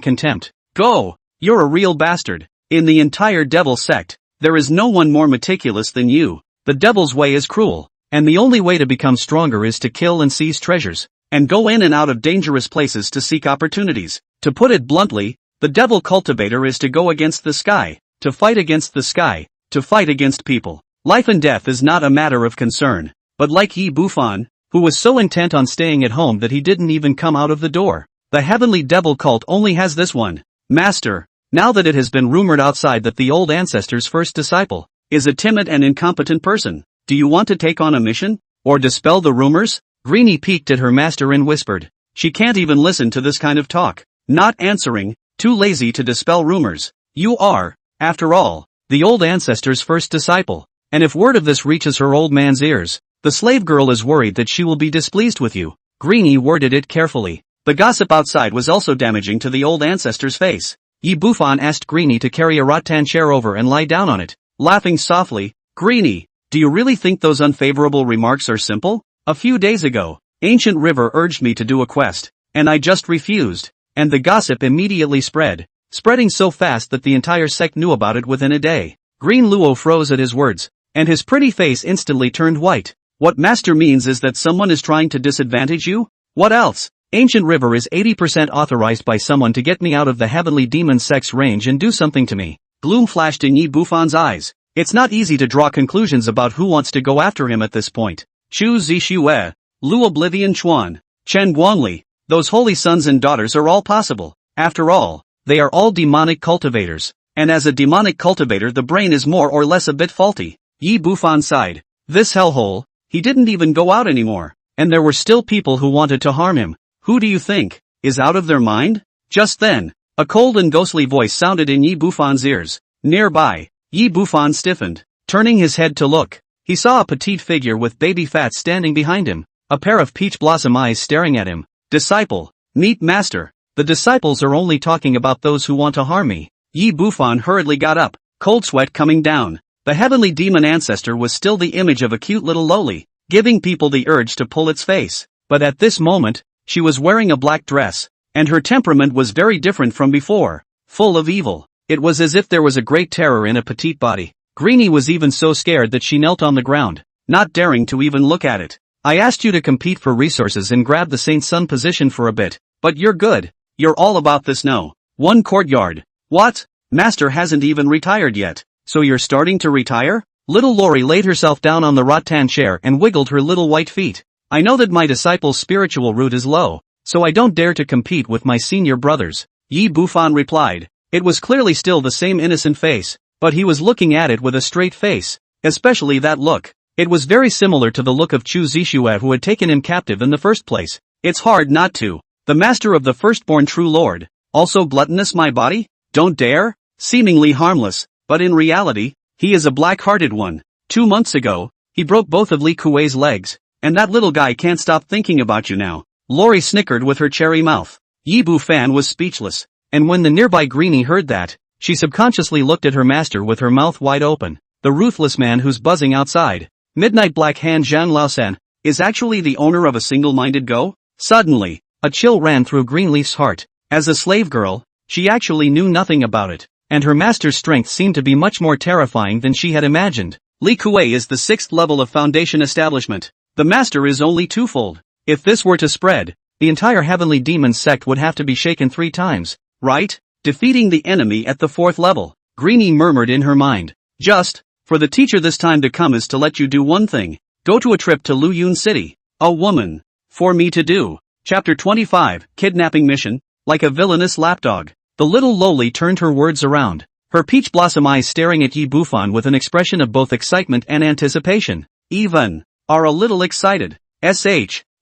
contempt. Go! You're a real bastard. In the entire devil sect, There is no one more meticulous than you. The devil's way is cruel, and the only way to become stronger is to kill and seize treasures, and go in and out of dangerous places to seek opportunities. To put it bluntly, the devil cultivator is to go against the sky, to fight against the sky, to fight against people. Life and death is not a matter of concern, but like Yi Bufan, who was so intent on staying at home that he didn't even come out of the door. The heavenly devil cult only has this one master. Now that it has been rumored outside that the old ancestor's first disciple is a timid and incompetent person, do you want to take on a mission? Or dispel the rumors? Greenie peeked at her master and whispered. She can't even listen to this kind of talk. Not answering, too lazy to dispel rumors. You are, after all, the old ancestor's first disciple, and if word of this reaches her old man's ears, the slave girl is worried that she will be displeased with you. Greenie worded it carefully. The gossip outside was also damaging to the old ancestor's face. Yi Bufan asked Greenie to carry a rattan chair over and lie down on it, laughing softly. Greenie, do you really think those unfavorable remarks are simple? A few days ago, Ancient River urged me to do a quest, and I just refused, and the gossip immediately spread, spreading so fast that the entire sect knew about it within a day. Green Luo froze at his words, and his pretty face instantly turned white. What master means is that someone is trying to disadvantage you? What else? Ancient River is 80% authorized by someone to get me out of the heavenly demon sect's range and do something to me. Gloom flashed in Yi Bufan's eyes. It's not easy to draw conclusions about who wants to go after him at this point. Chu Zixue, Lu Oblivion Chuan, Chen Guangli, those holy sons and daughters are all possible. After all, they are all demonic cultivators, and as a demonic cultivator the brain is more or less a bit faulty. Yi Bufan sighed. This hellhole, he didn't even go out anymore, and there were still people who wanted to harm him. Who do you think is out of their mind? Just then, a cold and ghostly voice sounded in Yi Bufan's ears. Nearby, Yi Bufan stiffened. Turning his head to look, he saw a petite figure with baby fat standing behind him, a pair of peach blossom eyes staring at him. Disciple, meet master. The disciples are only talking about those who want to harm me. Yi Bufan hurriedly got up, cold sweat coming down. The heavenly demon ancestor was still the image of a cute little loli, giving people the urge to pull its face. But at this moment, she was wearing a black dress, and her temperament was very different from before, full of evil. It was as if there was a great terror in a petite body. Greenie was even so scared that she knelt on the ground, not daring to even look at it. I asked you to compete for resources and grab the Saint Sun position for a bit, but you're good. You're all about this no. One courtyard. What? Master hasn't even retired yet, so you're starting to retire? Little Lori laid herself down on the rattan chair and wiggled her little white feet. I know that my disciple's spiritual root is low, so I don't dare to compete with my senior brothers. Yi Bufan replied. It was clearly still the same innocent face, but he was looking at it with a straight face, especially that look. It was very similar to the look of Chu Zixue who had taken him captive in the first place. It's hard not to. The master of the firstborn true lord, also gluttonous my body? Don't dare? Seemingly harmless, but in reality, he is a black-hearted one. 2 months ago, he broke both of Li Kuei's legs, and that little guy can't stop thinking about you now. Lori snickered with her cherry mouth. Yi Bufan was speechless, and when the nearby Greenie heard that, she subconsciously looked at her master with her mouth wide open. The ruthless man who's buzzing outside, Midnight Black Hand Zhang Laosan, is actually the owner of a single-minded go? Suddenly, a chill ran through Greenleaf's heart. As a slave girl, she actually knew nothing about it, and her master's strength seemed to be much more terrifying than she had imagined. Li Kuei is the 6th level of Foundation establishment. The master is only twofold. If this were to spread, the entire heavenly demon sect would have to be shaken 3 times, right? Defeating the enemy at the 4th level. Greenie murmured in her mind. Just, for the teacher this time to come is to let you do one thing. Go to a trip to Luyun City. A woman. For me to do. Chapter 25, Kidnapping Mission. Like a villainous lapdog, the little loli turned her words around, her peach blossom eyes staring at Yi Bufan with an expression of both excitement and anticipation. Even are a little excited.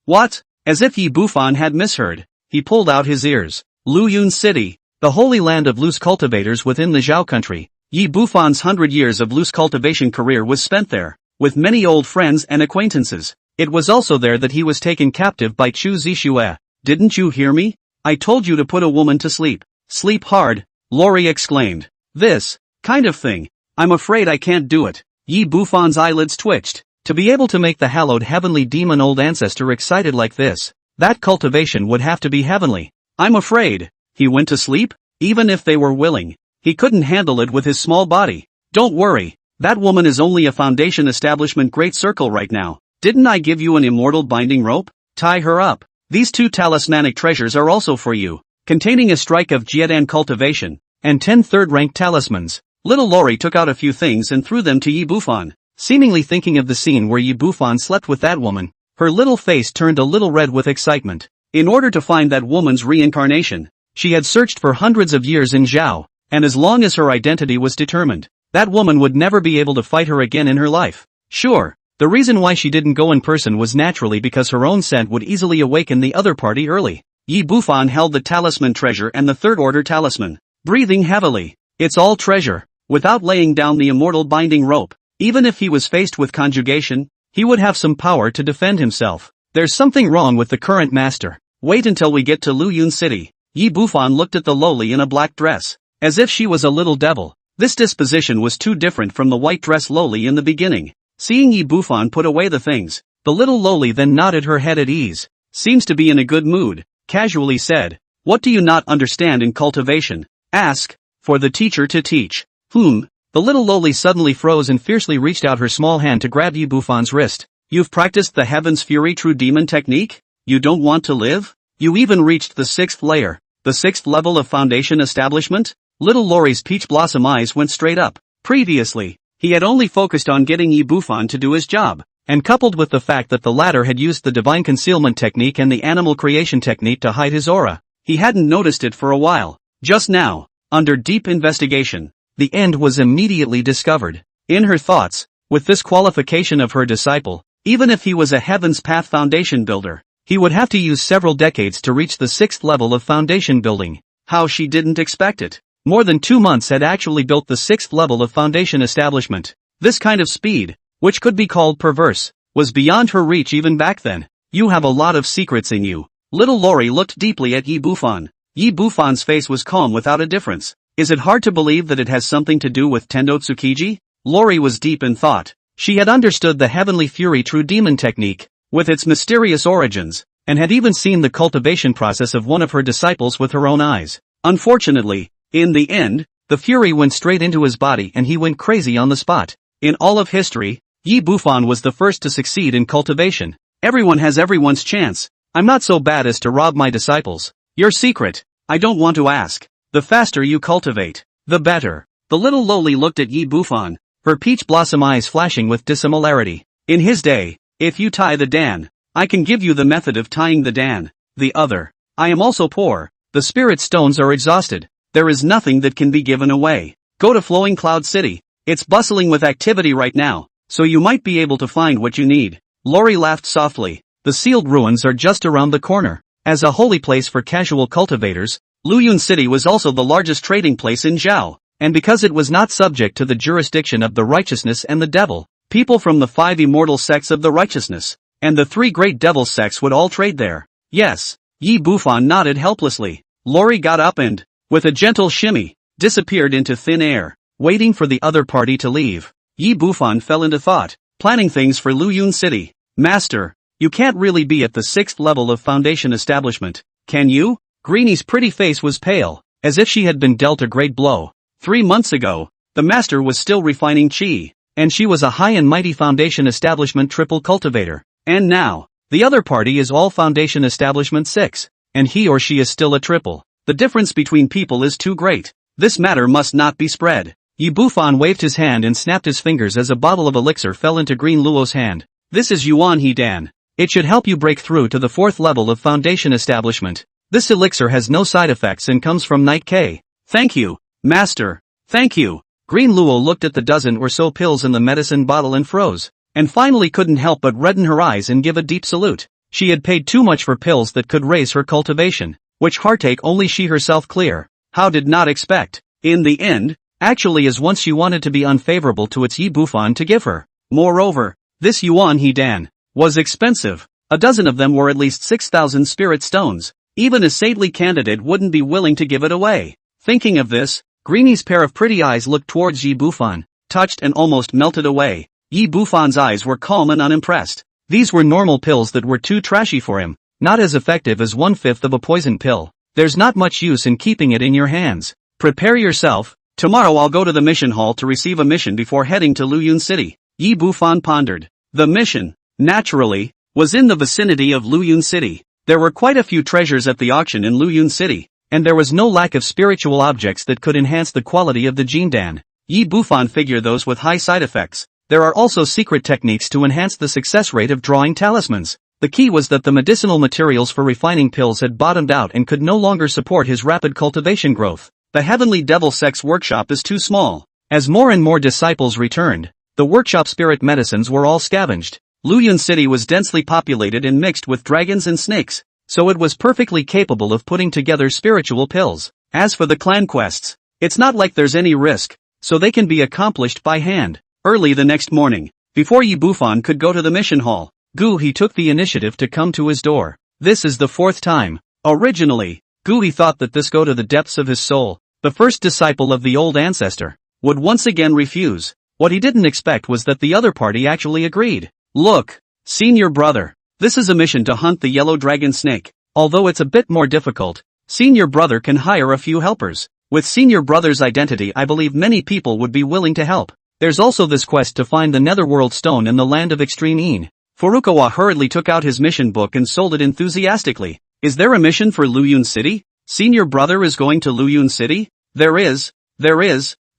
What? As if Yi Bufan had misheard, he pulled out his ears. Luyun City, the holy land of loose cultivators within the Zhao country. Yi Bufan's 100 years of loose cultivation career was spent there, with many old friends and acquaintances. It was also there that he was taken captive by Chu Zixue. Didn't you hear me? I told you to put a woman to sleep. Sleep hard, Lori exclaimed. This kind of thing. I'm afraid I can't do it. Yi Bufan's eyelids twitched. To be able to make the hallowed heavenly demon old ancestor excited like this, that cultivation would have to be heavenly. I'm afraid. He went to sleep? Even if they were willing, he couldn't handle it with his small body. Don't worry, that woman is only a foundation establishment great circle right now. Didn't I give you an immortal binding rope? Tie her up. These 2 talismanic treasures are also for you, containing a strike of Jiedan cultivation, and 10 third-ranked talismans. Little Lori took out a few things and threw them to Yi Bufan, seemingly thinking of the scene where Yi Bufan slept with that woman. Her little face turned a little red with excitement. In order to find that woman's reincarnation, she had searched for hundreds of years in Zhao, and as long as her identity was determined, that woman would never be able to fight her again in her life. Sure, the reason why she didn't go in person was naturally because her own scent would easily awaken the other party early. Yi Bufan held the talisman treasure and the third order talisman, breathing heavily. It's all treasure. Without laying down the immortal binding rope, even if he was faced with conjugation, he would have some power to defend himself. There's something wrong with the current master. Wait until we get to Luyun City. Yi Bufan looked at the lowly in a black dress, as if she was a little devil. This disposition was too different from the white dress lowly in the beginning. Seeing Yi Bufan put away the things, the little lowly then nodded her head at ease. Seems to be in a good mood, casually said. What do you not understand in cultivation? Ask, for the teacher to teach. The little lowly suddenly froze and fiercely reached out her small hand to grab Yi Bufan's wrist. You've practiced the Heaven's Fury True Demon technique? You don't want to live? You even reached the 6th layer, the 6th level of foundation establishment? Little Lori's peach blossom eyes went straight up. Previously, he had only focused on getting Yi Bufan to do his job, and coupled with the fact that the latter had used the divine concealment technique and the animal creation technique to hide his aura, he hadn't noticed it for a while. Just now, under deep investigation, the end was immediately discovered. In her thoughts, with this qualification of her disciple, even if he was a Heaven's Path foundation builder, he would have to use several decades to reach the 6th level of foundation building. How she didn't expect it. More than 2 months had actually built the 6th level of foundation establishment. This kind of speed, which could be called perverse, was beyond her reach even back then. You have a lot of secrets in you. Little Lori looked deeply at Yi Bufan. Yi Bufan's face was calm without a difference. Is it hard to believe that it has something to do with Tendo Tsukiji? Lori was deep in thought. She had understood the Heavenly Fury True Demon technique, with its mysterious origins, and had even seen the cultivation process of one of her disciples with her own eyes. Unfortunately, in the end, the fury went straight into his body and he went crazy on the spot. In all of history, Yi Bufan was the first to succeed in cultivation. Everyone has everyone's chance. I'm not so bad as to rob my disciples. Your secret, I don't want to ask. The faster you cultivate, the better. The little lowly looked at Yi Bufan, her peach blossom eyes flashing with dissimilarity. In his day, if you tie the Dan, I can give you the method of tying the Dan. The other, I am also poor. The spirit stones are exhausted. There is nothing that can be given away. Go to Flowing Cloud City. It's bustling with activity right now, so you might be able to find what you need. Lori laughed softly. The sealed ruins are just around the corner. As a holy place for casual cultivators, Luyun City was also the largest trading place in Zhao, and because it was not subject to the jurisdiction of the righteousness and the devil, people from the 5 immortal sects of the righteousness, and the 3 great devil sects would all trade there. Yes. Yi Bufan nodded helplessly. Lori got up and, with a gentle shimmy, disappeared into thin air. Waiting for the other party to leave, Yi Bufan fell into thought, planning things for Luyun City. Master, you can't really be at the 6th level of foundation establishment, can you? Greenie's pretty face was pale, as if she had been dealt a great blow. 3 months ago, the master was still refining chi, and she was a high and mighty foundation establishment triple cultivator. And now, the other party is all foundation establishment 6, and he or she is still a triple. The difference between people is too great. This matter must not be spread. Yi Bufan waved his hand and snapped his fingers as a bottle of elixir fell into Green Luo's hand. This is Yuan He Dan. It should help you break through to the 4th level of foundation establishment. This elixir has no side effects and comes from Night K. Thank you, Master. Thank you. Green Luo looked at the dozen or so pills in the medicine bottle and froze, and finally couldn't help but redden her eyes and give a deep salute. She had paid too much for pills that could raise her cultivation, which heartache only she herself clear. How did not expect. In the end, actually as once she wanted to be unfavorable to its Yi Bufan to give her. Moreover, this Yuan He Dan was expensive. A dozen of them were at least 6,000 spirit stones. Even a saintly candidate wouldn't be willing to give it away. Thinking of this, Greenie's pair of pretty eyes looked towards Yi Bufan, touched and almost melted away. Yi Bufan's eyes were calm and unimpressed. These were normal pills that were too trashy for him, not as effective as 1/5 of a poison pill. There's not much use in keeping it in your hands. Prepare yourself, Tomorrow I'll go to the mission hall to receive a mission before heading to Luyun City. Yi Bufan pondered. The mission, naturally, was in the vicinity of Luyun City. There were quite a few treasures at the auction in Luyun City, and there was no lack of spiritual objects that could enhance the quality of the Jindan. Yi Bufan figure those with high side effects. There are also secret techniques to enhance the success rate of drawing talismans. The key was that the medicinal materials for refining pills had bottomed out and could no longer support his rapid cultivation growth. The Heavenly Devil Sex workshop is too small. As more and more disciples returned, the workshop spirit medicines were all scavenged. Luyun City was densely populated and mixed with dragons and snakes, so it was perfectly capable of putting together spiritual pills. As for the clan quests, it's not like there's any risk, so they can be accomplished by hand. Early the next morning, before Yi Bufan could go to the mission hall, He took the initiative to come to his door. This is the fourth time. Originally, He thought that this go to the depths of his soul, the first disciple of the old ancestor, would once again refuse. What he didn't expect was that the other party actually agreed. Look, senior brother, this is a mission to hunt the yellow dragon snake. Although it's a bit more difficult, senior brother can hire a few helpers. With senior brother's identity, I believe many people would be willing to help. There's also this quest to find the netherworld stone in the land of extreme Een. Furukawa hurriedly took out his mission book and sold it enthusiastically. Is there a mission for Luyun City? Senior brother is going to Luyun City? There is.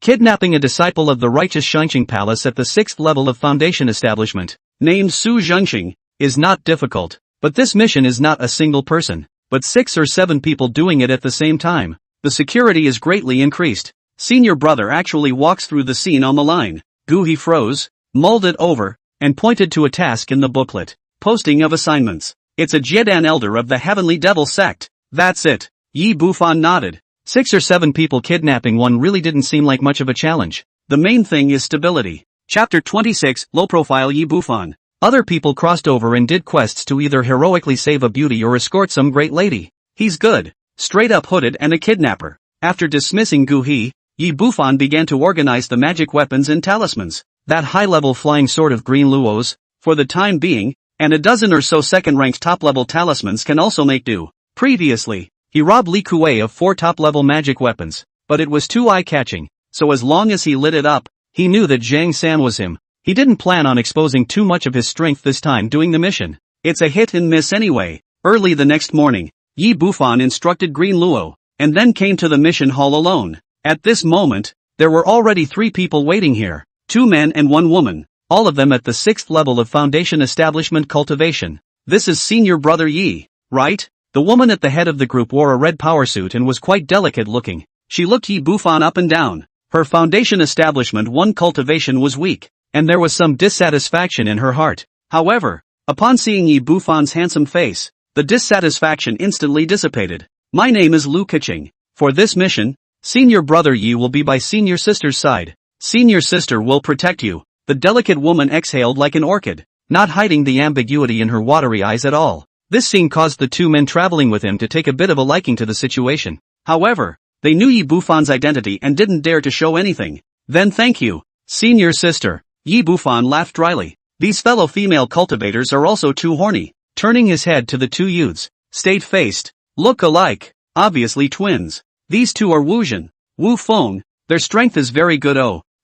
Kidnapping a disciple of the righteous Shunqing Palace at the 6th level of foundation establishment, named Su Zhengxing, is not difficult. But this mission is not a single person, but 6 or 7 people doing it at the same time. The security is greatly increased. Senior brother actually walks through the scene on the line. He froze, mulled it over, and pointed to a task in the booklet. Posting of assignments. It's a Jiedan elder of the Heavenly Devil sect. That's it. Yi Bufan nodded. 6 or 7 people kidnapping one really didn't seem like much of a challenge. The main thing is stability. Chapter 26, Low Profile Yi Bufan. Other people crossed over and did quests to either heroically save a beauty or escort some great lady. He's good. Straight up hooded and a kidnapper. After dismissing Yi Bufan began to organize the magic weapons and talismans. That high-level flying sword of green luos, for the time being, and a dozen or so second-ranked top-level talismans can also make do. Previously, he robbed Li Kuei of 4 top-level magic weapons, but it was too eye-catching, so as long as he lit it up, he knew that Zhang San was him. He didn't plan on exposing too much of his strength this time doing the mission. It's a hit and miss anyway. Early the next morning, Yi Bufan instructed Green Luo, and then came to the mission hall alone. At this moment, there were already 3 people waiting here, 2 men and 1 woman, all of them at the 6th level of foundation establishment cultivation. This is senior brother Yi, right? The woman at the head of the group wore a red power suit and was quite delicate looking. She looked Yi Bufan up and down. Her foundation establishment 1 cultivation was weak, and there was some dissatisfaction in her heart. However, upon seeing Yi Bufan's handsome face, the dissatisfaction instantly dissipated. My name is Lu Keqing. For this mission, senior brother Yi will be by senior sister's side. Senior sister will protect you. The delicate woman exhaled like an orchid, not hiding the ambiguity in her watery eyes at all. This scene caused the 2 men traveling with him to take a bit of a liking to the situation. However, they knew Yi Bufan's identity and didn't dare to show anything. Then thank you, senior sister. Yi Bufan laughed dryly. These fellow female cultivators are also too horny. Turning his head to the 2 youths, state-faced, look alike, obviously twins. These 2 are Wu Zhen, Wu Feng. Their strength is very good.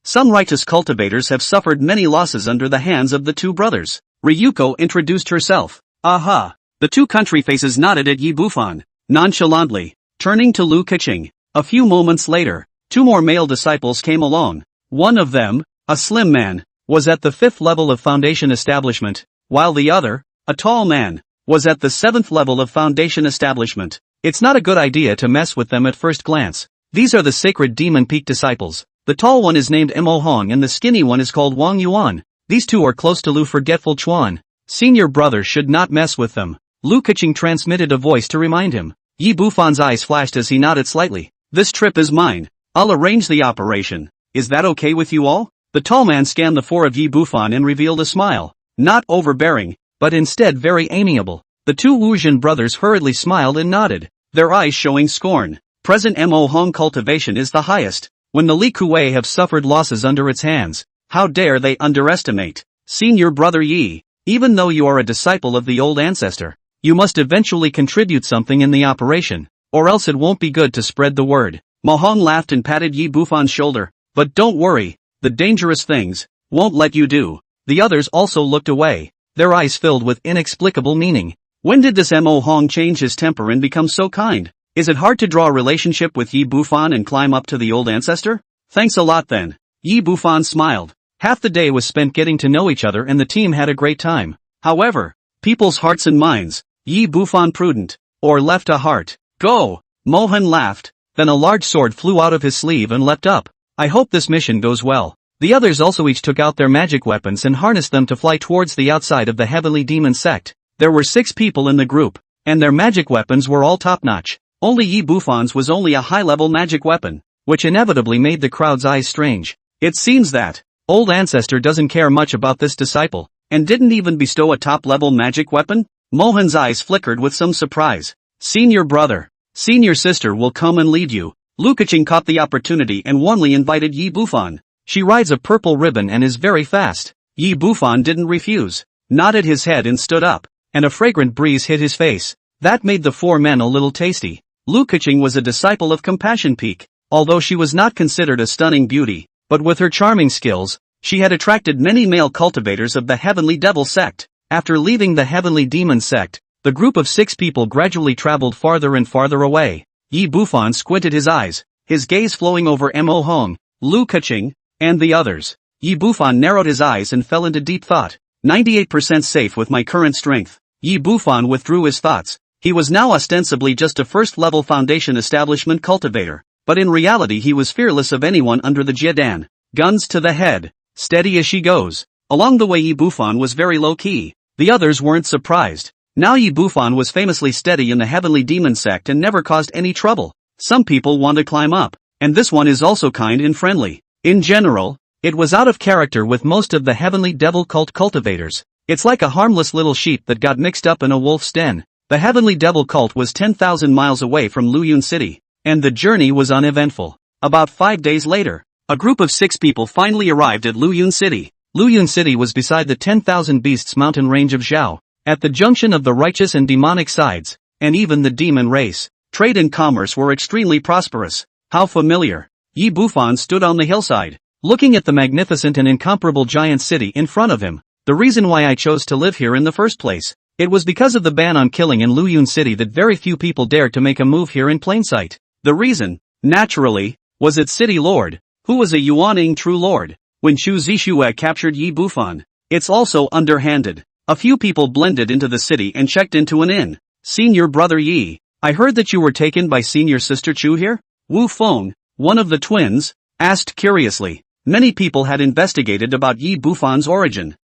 Some righteous cultivators have suffered many losses under the hands of the 2 brothers. Ryuko introduced herself. Aha! The 2 country faces nodded at Yi Bufan, nonchalantly, turning to Lu Keqing. A few moments later, 2 more male disciples came along. One of them, a slim man, was at the 5th level of foundation establishment, while the other, a tall man, was at the 7th level of foundation establishment. It's not a good idea to mess with them at first glance. These are the sacred Demon Peak disciples. The tall one is named Mo Hong and the skinny one is called Wang Yuan. These 2 are close to Lu Forgetful Chuan. Senior brother should not mess with them. Lu Keqing transmitted a voice to remind him. Yi Bufan's eyes flashed as he nodded slightly. This trip is mine. I'll arrange the operation. Is that okay with you all? The tall man scanned the 4 of Yi Bufan and revealed a smile. Not overbearing, but instead very amiable. The 2 Wuzhen brothers hurriedly smiled and nodded, their eyes showing scorn. Present Mo Hong cultivation is the highest. When the Li Kuei have suffered losses under its hands, how dare they underestimate senior brother Yi? Even though you are a disciple of the old ancestor, you must eventually contribute something in the operation, or else it won't be good to spread the word. Mohong laughed and patted Yi Bufan's shoulder. But don't worry, the dangerous things won't let you do. The others also looked away, their eyes filled with inexplicable meaning. When did this Mohong change his temper and become so kind? Is it hard to draw a relationship with Yi Bufan and climb up to the old ancestor? Thanks a lot then. Yi Bufan smiled. Half the day was spent getting to know each other and the team had a great time. However, people's hearts and minds, Yi Bufan prudent, or left a heart. Go! Mohan laughed, then a large sword flew out of his sleeve and leapt up. I hope this mission goes well. The others also each took out their magic weapons and harnessed them to fly towards the outside of the heavenly demon sect. There were 6 people in the group, and their magic weapons were all top-notch. Only Yi Bufan's was only a high-level magic weapon, which inevitably made the crowd's eyes strange. It seems that old ancestor doesn't care much about this disciple, and didn't even bestow a top-level magic weapon? Mohan's eyes flickered with some surprise. Senior brother, senior sister will come and lead you. Lu Keqing caught the opportunity and warmly invited Yi Bufan. She rides a purple ribbon and is very fast. Yi Bufan didn't refuse, nodded his head and stood up, and a fragrant breeze hit his face. That made the 4 men a little tasty. Lu Keqing was a disciple of Compassion Peak, although she was not considered a stunning beauty, but with her charming skills, she had attracted many male cultivators of the Heavenly Devil sect. After leaving the Heavenly Demon sect, the group of 6 people gradually traveled farther and farther away. Yi Bufan squinted his eyes, his gaze flowing over Mo Hong, Lu Keqing, and the others. Yi Bufan narrowed his eyes and fell into deep thought. 98% safe with my current strength. Yi Bufan withdrew his thoughts. He was now ostensibly just a first-level foundation establishment cultivator, but in reality he was fearless of anyone under the Jiedan. Guns to the head. Steady as she goes. Along the way Yi Bufan was very low-key. The others weren't surprised. Now Yi Bufan was famously steady in the Heavenly Demon sect and never caused any trouble. Some people want to climb up, and this one is also kind and friendly. In general, it was out of character with most of the Heavenly Devil cult cultivators. It's like a harmless little sheep that got mixed up in a wolf's den. The Heavenly Devil cult was 10,000 miles away from Luyun City, and the journey was uneventful. About 5 days later, a group of 6 people finally arrived at Luyun City. Luyun City was beside the 10,000 Beasts mountain range of Zhao, at the junction of the righteous and demonic sides, and even the demon race. Trade and commerce were extremely prosperous. How familiar. Yi Bufan stood on the hillside, looking at the magnificent and incomparable giant city in front of him. The reason why I chose to live here in the first place. It was because of the ban on killing in Luyun City that very few people dared to make a move here in plain sight. The reason, naturally, was its city lord, who was a Yuaning true lord. When Xu Zixue captured Yi Bufan, it's also underhanded. A few people blended into the city and checked into an inn. Senior brother Yi, I heard that you were taken by senior sister Chu here? Wu Feng, one of the twins, asked curiously. Many people had investigated about Yi Bufan's origin.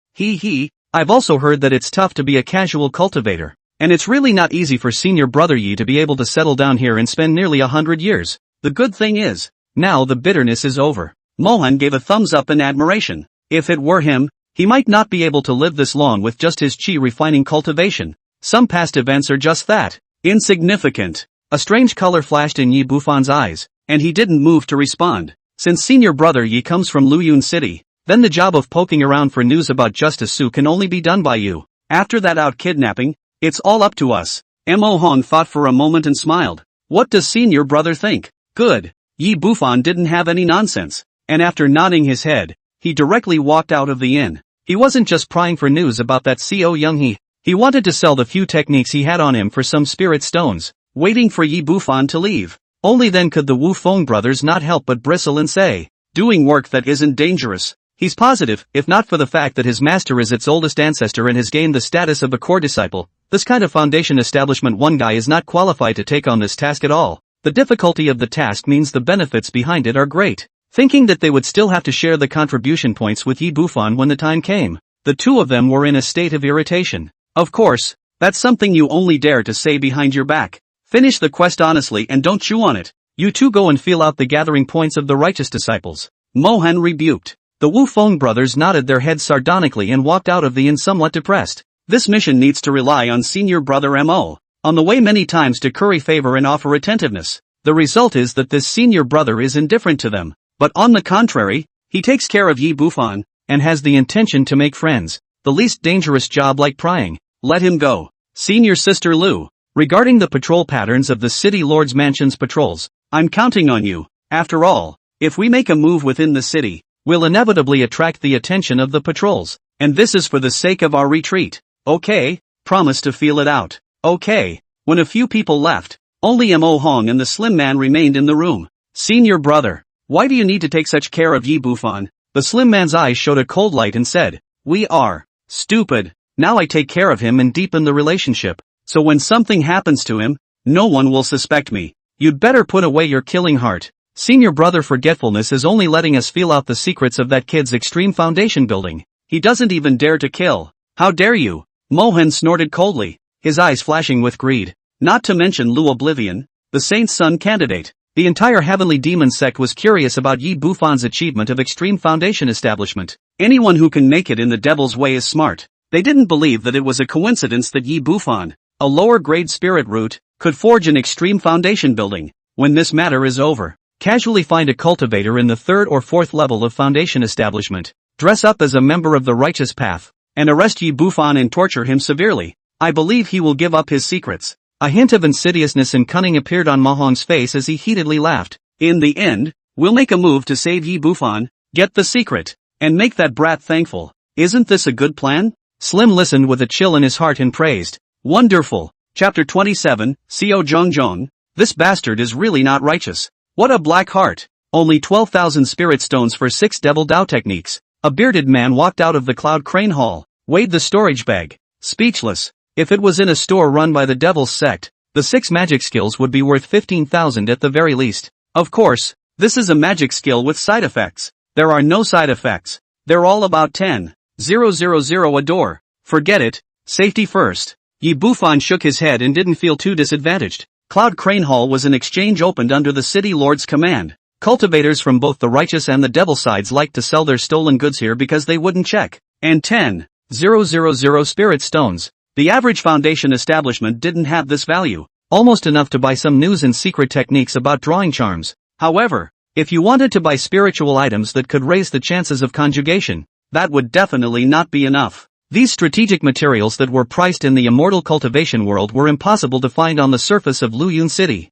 I've also heard that it's tough to be a casual cultivator, and it's really not easy for senior brother Yi to be able to settle down here and spend nearly 100 years. The good thing is, now the bitterness is over. Mohan gave a thumbs up in admiration. If it were him, he might not be able to live this long with just his chi refining cultivation. Some past events are just that, insignificant. A strange color flashed in Yi Bufan's eyes, and he didn't move to respond. Since senior brother Yi comes from Luyun City, then the job of poking around for news about Justice Su can only be done by you. After that out kidnapping, it's all up to us. Mo Hong thought for a moment and smiled. What does senior brother think? Good. Yi Bufan didn't have any nonsense, and after nodding his head, he directly walked out of the inn. He wasn't just prying for news about that Co Young he wanted to sell the few techniques he had on him for some spirit stones, waiting for Yi Bufan to leave. Only then could the Wu Feng brothers not help but bristle and say, doing work that isn't dangerous. He's positive, if not for the fact that his master is its oldest ancestor and has gained the status of a core disciple, this kind of foundation establishment one guy is not qualified to take on this task at all. The difficulty of the task means the benefits behind it are great. Thinking that they would still have to share the contribution points with Yi Bufan when the time came, the two of them were in a state of irritation. Of course, that's something you only dare to say behind your back. Finish the quest honestly and don't chew on it. You two go and feel out the gathering points of the righteous disciples. Mohan rebuked. The Wu Feng brothers nodded their heads sardonically and walked out of the inn somewhat depressed. This mission needs to rely on senior brother Mo. On the way many times to curry favor and offer attentiveness. The result is that this senior brother is indifferent to them. But on the contrary, he takes care of Yi Bufan, and has the intention to make friends. The least dangerous job like prying. Let him go. Senior sister Lu, regarding the patrol patterns of the city lord's mansion's patrols, I'm counting on you. After all, if we make a move within the city, we'll inevitably attract the attention of the patrols, and this is for the sake of our retreat. Okay, promise to feel it out. Okay. When a few people left, only Mo Hong and the slim man remained in the room. Senior brother, why do you need to take such care of Yi Bufan? The slim man's eyes showed a cold light and said, we are stupid. Now I take care of him and deepen the relationship, so when something happens to him, no one will suspect me. You'd better put away your killing heart. Senior brother, forgetfulness is only letting us feel out the secrets of that kid's extreme foundation building. He doesn't even dare to kill. How dare you? Mohan snorted coldly, his eyes flashing with greed. Not to mention Lu Oblivion, the Saint's son candidate. The entire Heavenly Demon sect was curious about Yi Bufan's achievement of extreme foundation establishment. Anyone who can make it in the devil's way is smart. They didn't believe that it was a coincidence that Yi Bufan, a lower-grade spirit root, could forge an extreme foundation building. When this matter is over, casually find a cultivator in the 3rd or 4th level of foundation establishment, dress up as a member of the righteous path, and arrest Yi Bufan and torture him severely. I believe he will give up his secrets. A hint of insidiousness and cunning appeared on Mahong's face as he heatedly laughed. In the end, we'll make a move to save Yi Bufan, get the secret, and make that brat thankful. Isn't this a good plan? Slim listened with a chill in his heart and praised. Wonderful. Chapter 27, Xiao Zhongjong. This bastard is really not righteous. What a black heart. Only 12,000 spirit stones for 6 devil Dao techniques. A bearded man walked out of the Cloud Crane Hall, weighed the storage bag. Speechless. If it was in a store run by the Devil's Sect, the 6 magic skills would be worth 15,000 at the very least. Of course, this is a magic skill with side effects. There are no side effects. They're all about 10,000 a door. Forget it, safety first. Yi Bufan shook his head and didn't feel too disadvantaged. Cloud Crane Hall was an exchange opened under the city lord's command. Cultivators from both the righteous and the devil sides liked to sell their stolen goods here because they wouldn't check. And 10,000 spirit stones. The average foundation establishment didn't have this value, almost enough to buy some news and secret techniques about drawing charms. However, if you wanted to buy spiritual items that could raise the chances of conjugation, that would definitely not be enough. These strategic materials that were priced in the immortal cultivation world were impossible to find on the surface of Luyun City.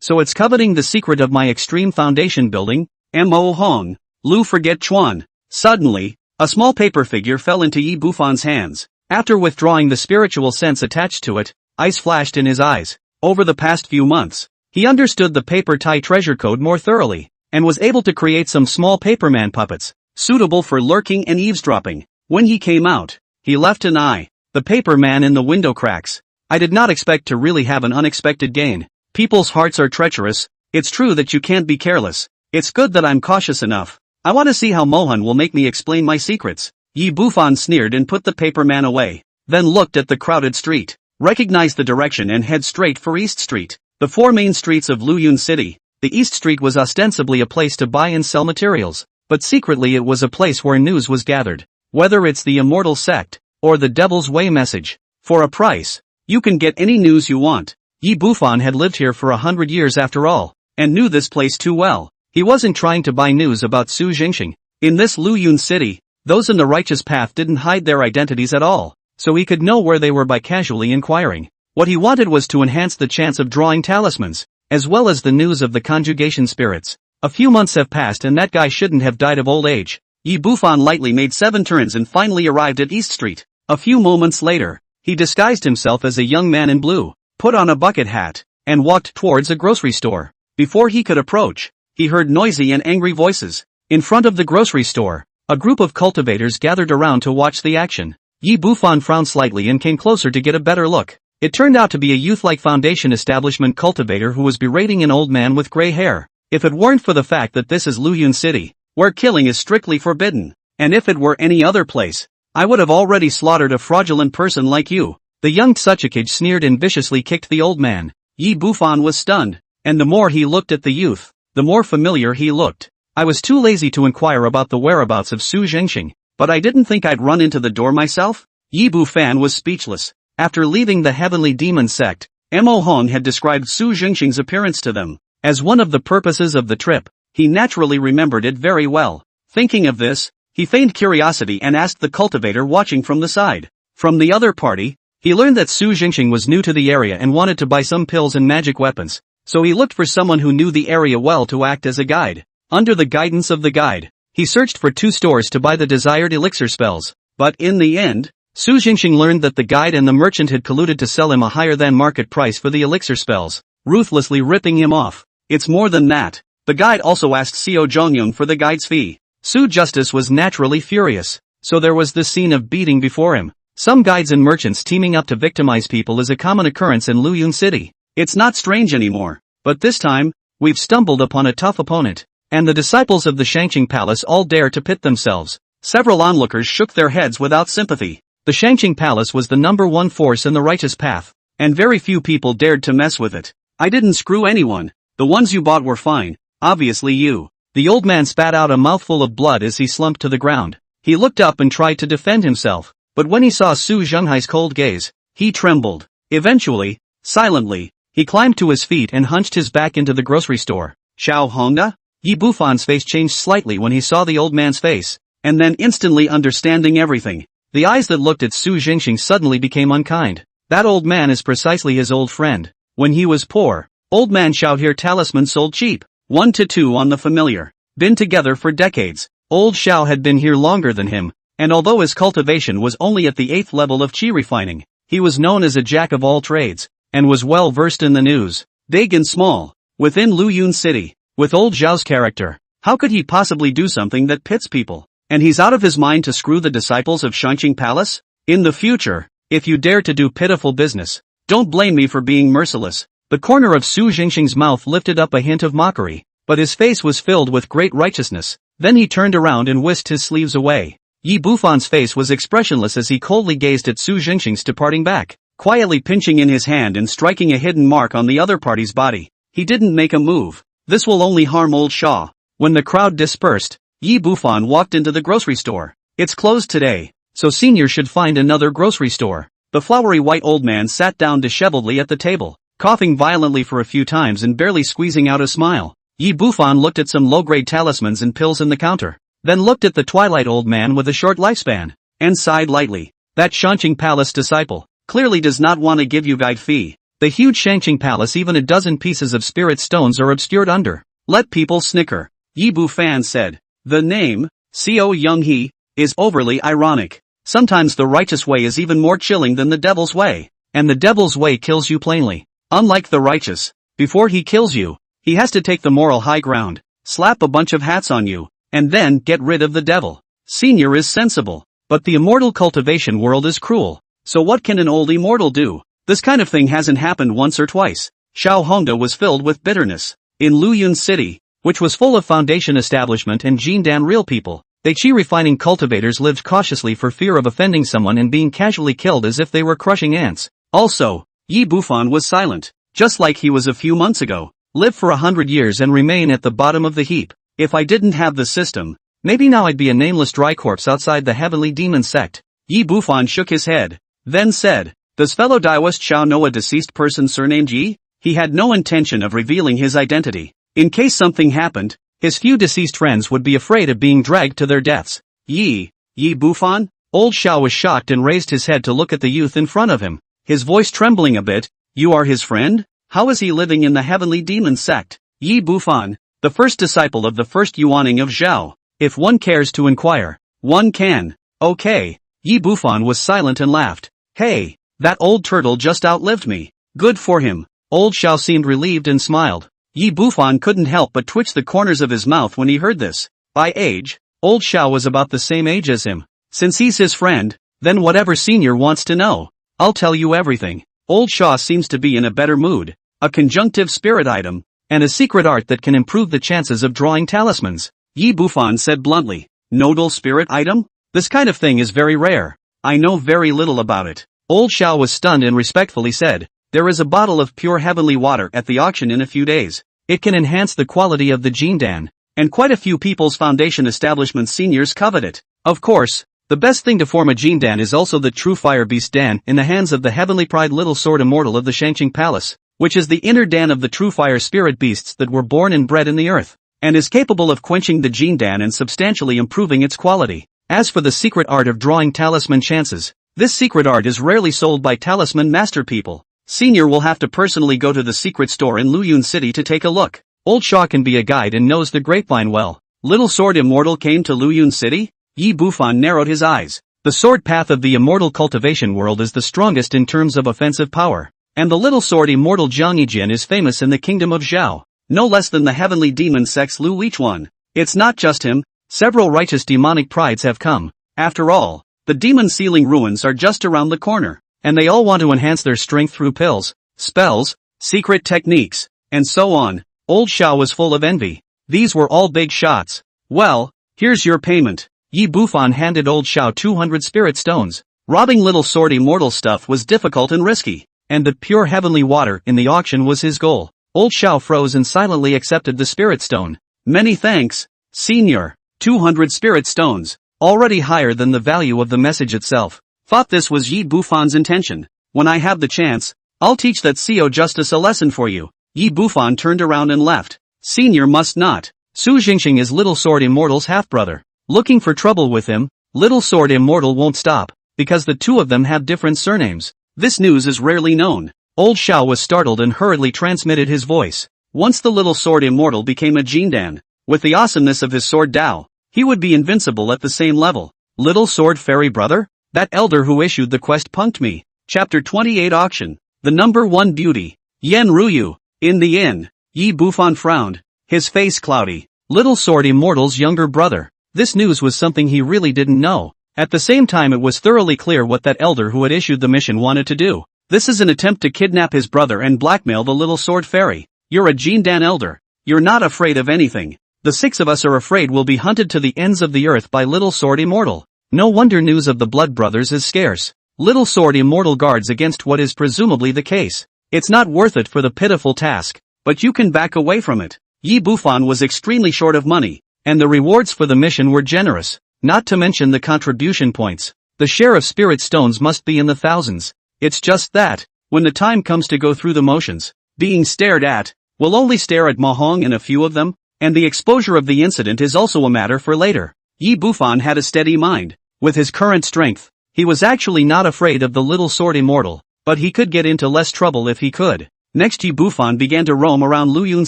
So it's coveting the secret of my extreme foundation building, Mo Hong. Lu forget Chuan. Suddenly, a small paper figure fell into Yi Bufan's hands. After withdrawing the spiritual sense attached to it, ice flashed in his eyes. Over the past few months, he understood the paper tie treasure code more thoroughly, and was able to create some small paperman puppets, suitable for lurking and eavesdropping. When he came out, he left an eye, the paperman in the window cracks. I did not expect to really have an unexpected gain. People's hearts are treacherous. It's true that you can't be careless. It's good that I'm cautious enough. I want to see how Mohan will make me explain my secrets. Yi Bufan sneered and put the paperman away, then looked at the crowded street, recognized the direction and head straight for East Street, the 4 main streets of Luyun City. The East Street was ostensibly a place to buy and sell materials, but secretly it was a place where news was gathered. Whether it's the Immortal Sect, or the Devil's Way message, for a price, you can get any news you want. Yi Bufan had lived here for 100 years after all, and knew this place too well. He wasn't trying to buy news about Su Jingxing. In this Luyun City, those in the righteous path didn't hide their identities at all, so he could know where they were by casually inquiring. What he wanted was to enhance the chance of drawing talismans, as well as the news of the conjugation spirits. A few months have passed and that guy shouldn't have died of old age. Yi Bufan lightly made 7 turns and finally arrived at East Street. A few moments later, he disguised himself as a young man in blue, put on a bucket hat, and walked towards a grocery store. Before he could approach, he heard noisy and angry voices. In front of the grocery store, a group of cultivators gathered around to watch the action. Yi Bufan frowned slightly and came closer to get a better look. It turned out to be a youth-like foundation establishment cultivator who was berating an old man with gray hair. If it weren't for the fact that this is Luyun City, where killing is strictly forbidden, and if it were any other place, I would have already slaughtered a fraudulent person like you. The young Tsuchikage sneered and viciously kicked the old man. Yi Bufan was stunned, and the more he looked at the youth, the more familiar he looked. I was too lazy to inquire about the whereabouts of Su Jingxing, but I didn't think I'd run into the door myself. Yi Bufan was speechless. After leaving the Heavenly Demon sect, Mo Hong had described Su Jingxing's appearance to them as one of the purposes of the trip. He naturally remembered it very well. Thinking of this, he feigned curiosity and asked the cultivator watching from the side. From the other party, he learned that Su Jingxing was new to the area and wanted to buy some pills and magic weapons. so he looked for someone who knew the area well to act as a guide. Under the guidance of the guide, he searched for 2 stores to buy the desired elixir spells, but in the end, Su Jingxing learned that the guide and the merchant had colluded to sell him a higher-than-market price for the elixir spells, ruthlessly ripping him off. It's more than that. The guide also asked Xiao Zhongyong for the guide's fee. Su Justice was naturally furious, so there was this scene of beating before him. Some guides and merchants teaming up to victimize people is a common occurrence in Luyun City. It's not strange anymore, but this time, we've stumbled upon a tough opponent. And the disciples of the Shangqing Palace all dare to pit themselves. Several onlookers shook their heads without sympathy. The Shangqing Palace was the #1 force in the righteous path, and very few people dared to mess with it. I didn't screw anyone. The ones you bought were fine. Obviously you. The old man spat out a mouthful of blood as he slumped to the ground. He looked up and tried to defend himself, but when he saw Su Zhenghai's cold gaze, he trembled. Eventually, silently, he climbed to his feet and hunched his back into the grocery store. Xiao Hongda? Yi Bufan's face changed slightly when he saw the old man's face, and then instantly understanding everything. The eyes that looked at Su Jingxing suddenly became unkind. That old man is precisely his old friend. When he was poor, old man Xiao here talisman sold cheap. 1 to 2 on the familiar. Been together for decades. Old Xiao had been here longer than him, and although his cultivation was only at the 8th level of qi refining, he was known as a jack of all trades, and was well versed in the news, big and small, within Luyun City. With old Zhao's character, how could he possibly do something that pits people? And he's out of his mind to screw the disciples of Shangqing Palace? In the future, if you dare to do pitiful business, don't blame me for being merciless. The corner of Su Jingxing's mouth lifted up a hint of mockery, but his face was filled with great righteousness. Then he turned around and whisked his sleeves away. Yi Bufan's face was expressionless as he coldly gazed at Su Jingxing's departing back, quietly pinching in his hand and striking a hidden mark on the other party's body. He didn't make a move. This will only harm old Shaw. When the crowd dispersed, Yi Bufan walked into the grocery store. It's closed today, so senior should find another grocery store. The flowery white old man sat down disheveledly at the table, coughing violently for a few times and barely squeezing out a smile. Yi Bufan looked at some low-grade talismans and pills in the counter, then looked at the twilight old man with a short lifespan, and sighed lightly. That Shangqing Palace disciple clearly does not want to give you guide fee. The huge Shangqing Palace, even a dozen pieces of spirit stones are obscured under. Let people snicker. Yi Bufan said. The name, Xiao Younghe, is overly ironic. Sometimes the righteous way is even more chilling than the devil's way. And the devil's way kills you plainly. Unlike the righteous, before he kills you, he has to take the moral high ground, slap a bunch of hats on you, and then get rid of the devil. Senior is sensible, but the immortal cultivation world is cruel. So what can an old immortal do? This kind of thing hasn't happened once or twice. Xiao Hongda was filled with bitterness. In Luyun City, which was full of foundation establishment and Jindan real people, the qi refining cultivators lived cautiously for fear of offending someone and being casually killed as if they were crushing ants. Also, Yi Bufan was silent, just like he was a few months ago. Live for 100 years and remain at the bottom of the heap. If I didn't have the system, maybe now I'd be a nameless dry corpse outside the heavenly demon sect. Yi Bufan shook his head, then said, Does fellow Daoist Xiao know a deceased person surnamed Yi? He had no intention of revealing his identity. In case something happened, his few deceased friends would be afraid of being dragged to their deaths. Yi Bufan? Old Xiao was shocked and raised his head to look at the youth in front of him, his voice trembling a bit. You are his friend? How is he living in the heavenly demon sect? Yi Bufan, the first disciple of the first Yuaning of Zhao. If one cares to inquire, one can. Okay. Yi Bufan was silent and laughed. Hey, that old turtle just outlived me. Good for him. Old Xiao seemed relieved and smiled. Yi Bufan couldn't help but twitch the corners of his mouth when he heard this. By age, old Xiao was about the same age as him. Since he's his friend, then whatever senior wants to know, I'll tell you everything. Old Xiao seems to be in a better mood. A conjunctive spirit item, and a secret art that can improve the chances of drawing talismans. Yi Bufan said bluntly. Nodal spirit item? This kind of thing is very rare. I know very little about it. Old Xiao was stunned and respectfully said, There is a bottle of pure heavenly water at the auction in a few days. It can enhance the quality of the Jindan, and quite a few people's foundation establishment seniors covet it. Of course, the best thing to form a Jindan is also the true fire beast Dan in the hands of the heavenly pride little sword immortal of the Shangqing Palace, which is the inner Dan of the true fire spirit beasts that were born and bred in the earth, and is capable of quenching the Jindan and substantially improving its quality. As for the secret art of drawing talisman chances, this secret art is rarely sold by talisman master people. Senior will have to personally go to the secret store in Luyun City to take a look. Old Shaw can be a guide and knows the grapevine well. Little Sword Immortal came to Luyun City? Yi Bufan narrowed his eyes. The sword path of the immortal cultivation world is the strongest in terms of offensive power. And the Little Sword Immortal Jiang Yijin is famous in the kingdom of Zhao. No less than the heavenly demon sex Lu Lichuan. It's not just him, several righteous demonic prides have come. After all, the demon sealing ruins are just around the corner. And they all want to enhance their strength through pills, spells, secret techniques, and so on. Old Xiao was full of envy. These were all big shots. Well, here's your payment. Yi Bufan handed Old Xiao 200 spirit stones. Robbing Little Sword Immortal stuff was difficult and risky, and the pure heavenly water in the auction was his goal. Old Xiao froze and silently accepted the spirit stone. Many thanks, Senior. 200 spirit stones, already higher than the value of the message itself. Thought this was Yi Bufan's intention. When I have the chance, I'll teach that CO Justice a lesson for you. Yi Bufan turned around and left. Senior must not. Su Jingxing is Little Sword Immortal's half-brother. Looking for trouble with him, Little Sword Immortal won't stop, because the two of them have different surnames. This news is rarely known. Old Xiao was startled and hurriedly transmitted his voice. Once the Little Sword Immortal became a Jindan, with the awesomeness of his sword Dao, he would be invincible at the same level. Little Sword Fairy Brother? That elder who issued the quest punked me. Chapter 28 Auction. The number 1 beauty. Yen Ruyu. In the inn. Yi Bufan frowned, his face cloudy. Little Sword Immortal's younger brother. This news was something he really didn't know. At the same time it was thoroughly clear what that elder who had issued the mission wanted to do. This is an attempt to kidnap his brother and blackmail the Little Sword Fairy. You're a Jindan elder. You're not afraid of anything. The 6 of us are afraid we'll be hunted to the ends of the earth by Little Sword Immortal. No wonder news of the Blood Brothers is scarce. Little Sword Immortal guards against what is presumably the case. It's not worth it for the pitiful task, but you can back away from it. Yi Bufan was extremely short of money, and the rewards for the mission were generous, not to mention the contribution points. The share of spirit stones must be in the thousands. It's just that, when the time comes to go through the motions, being stared at, we'll only stare at Mahong and a few of them, and the exposure of the incident is also a matter for later. Yi Bufan had a steady mind. With his current strength, he was actually not afraid of the Little Sword Immortal, but he could get into less trouble if he could. Next Yi Bufan began to roam around Luyun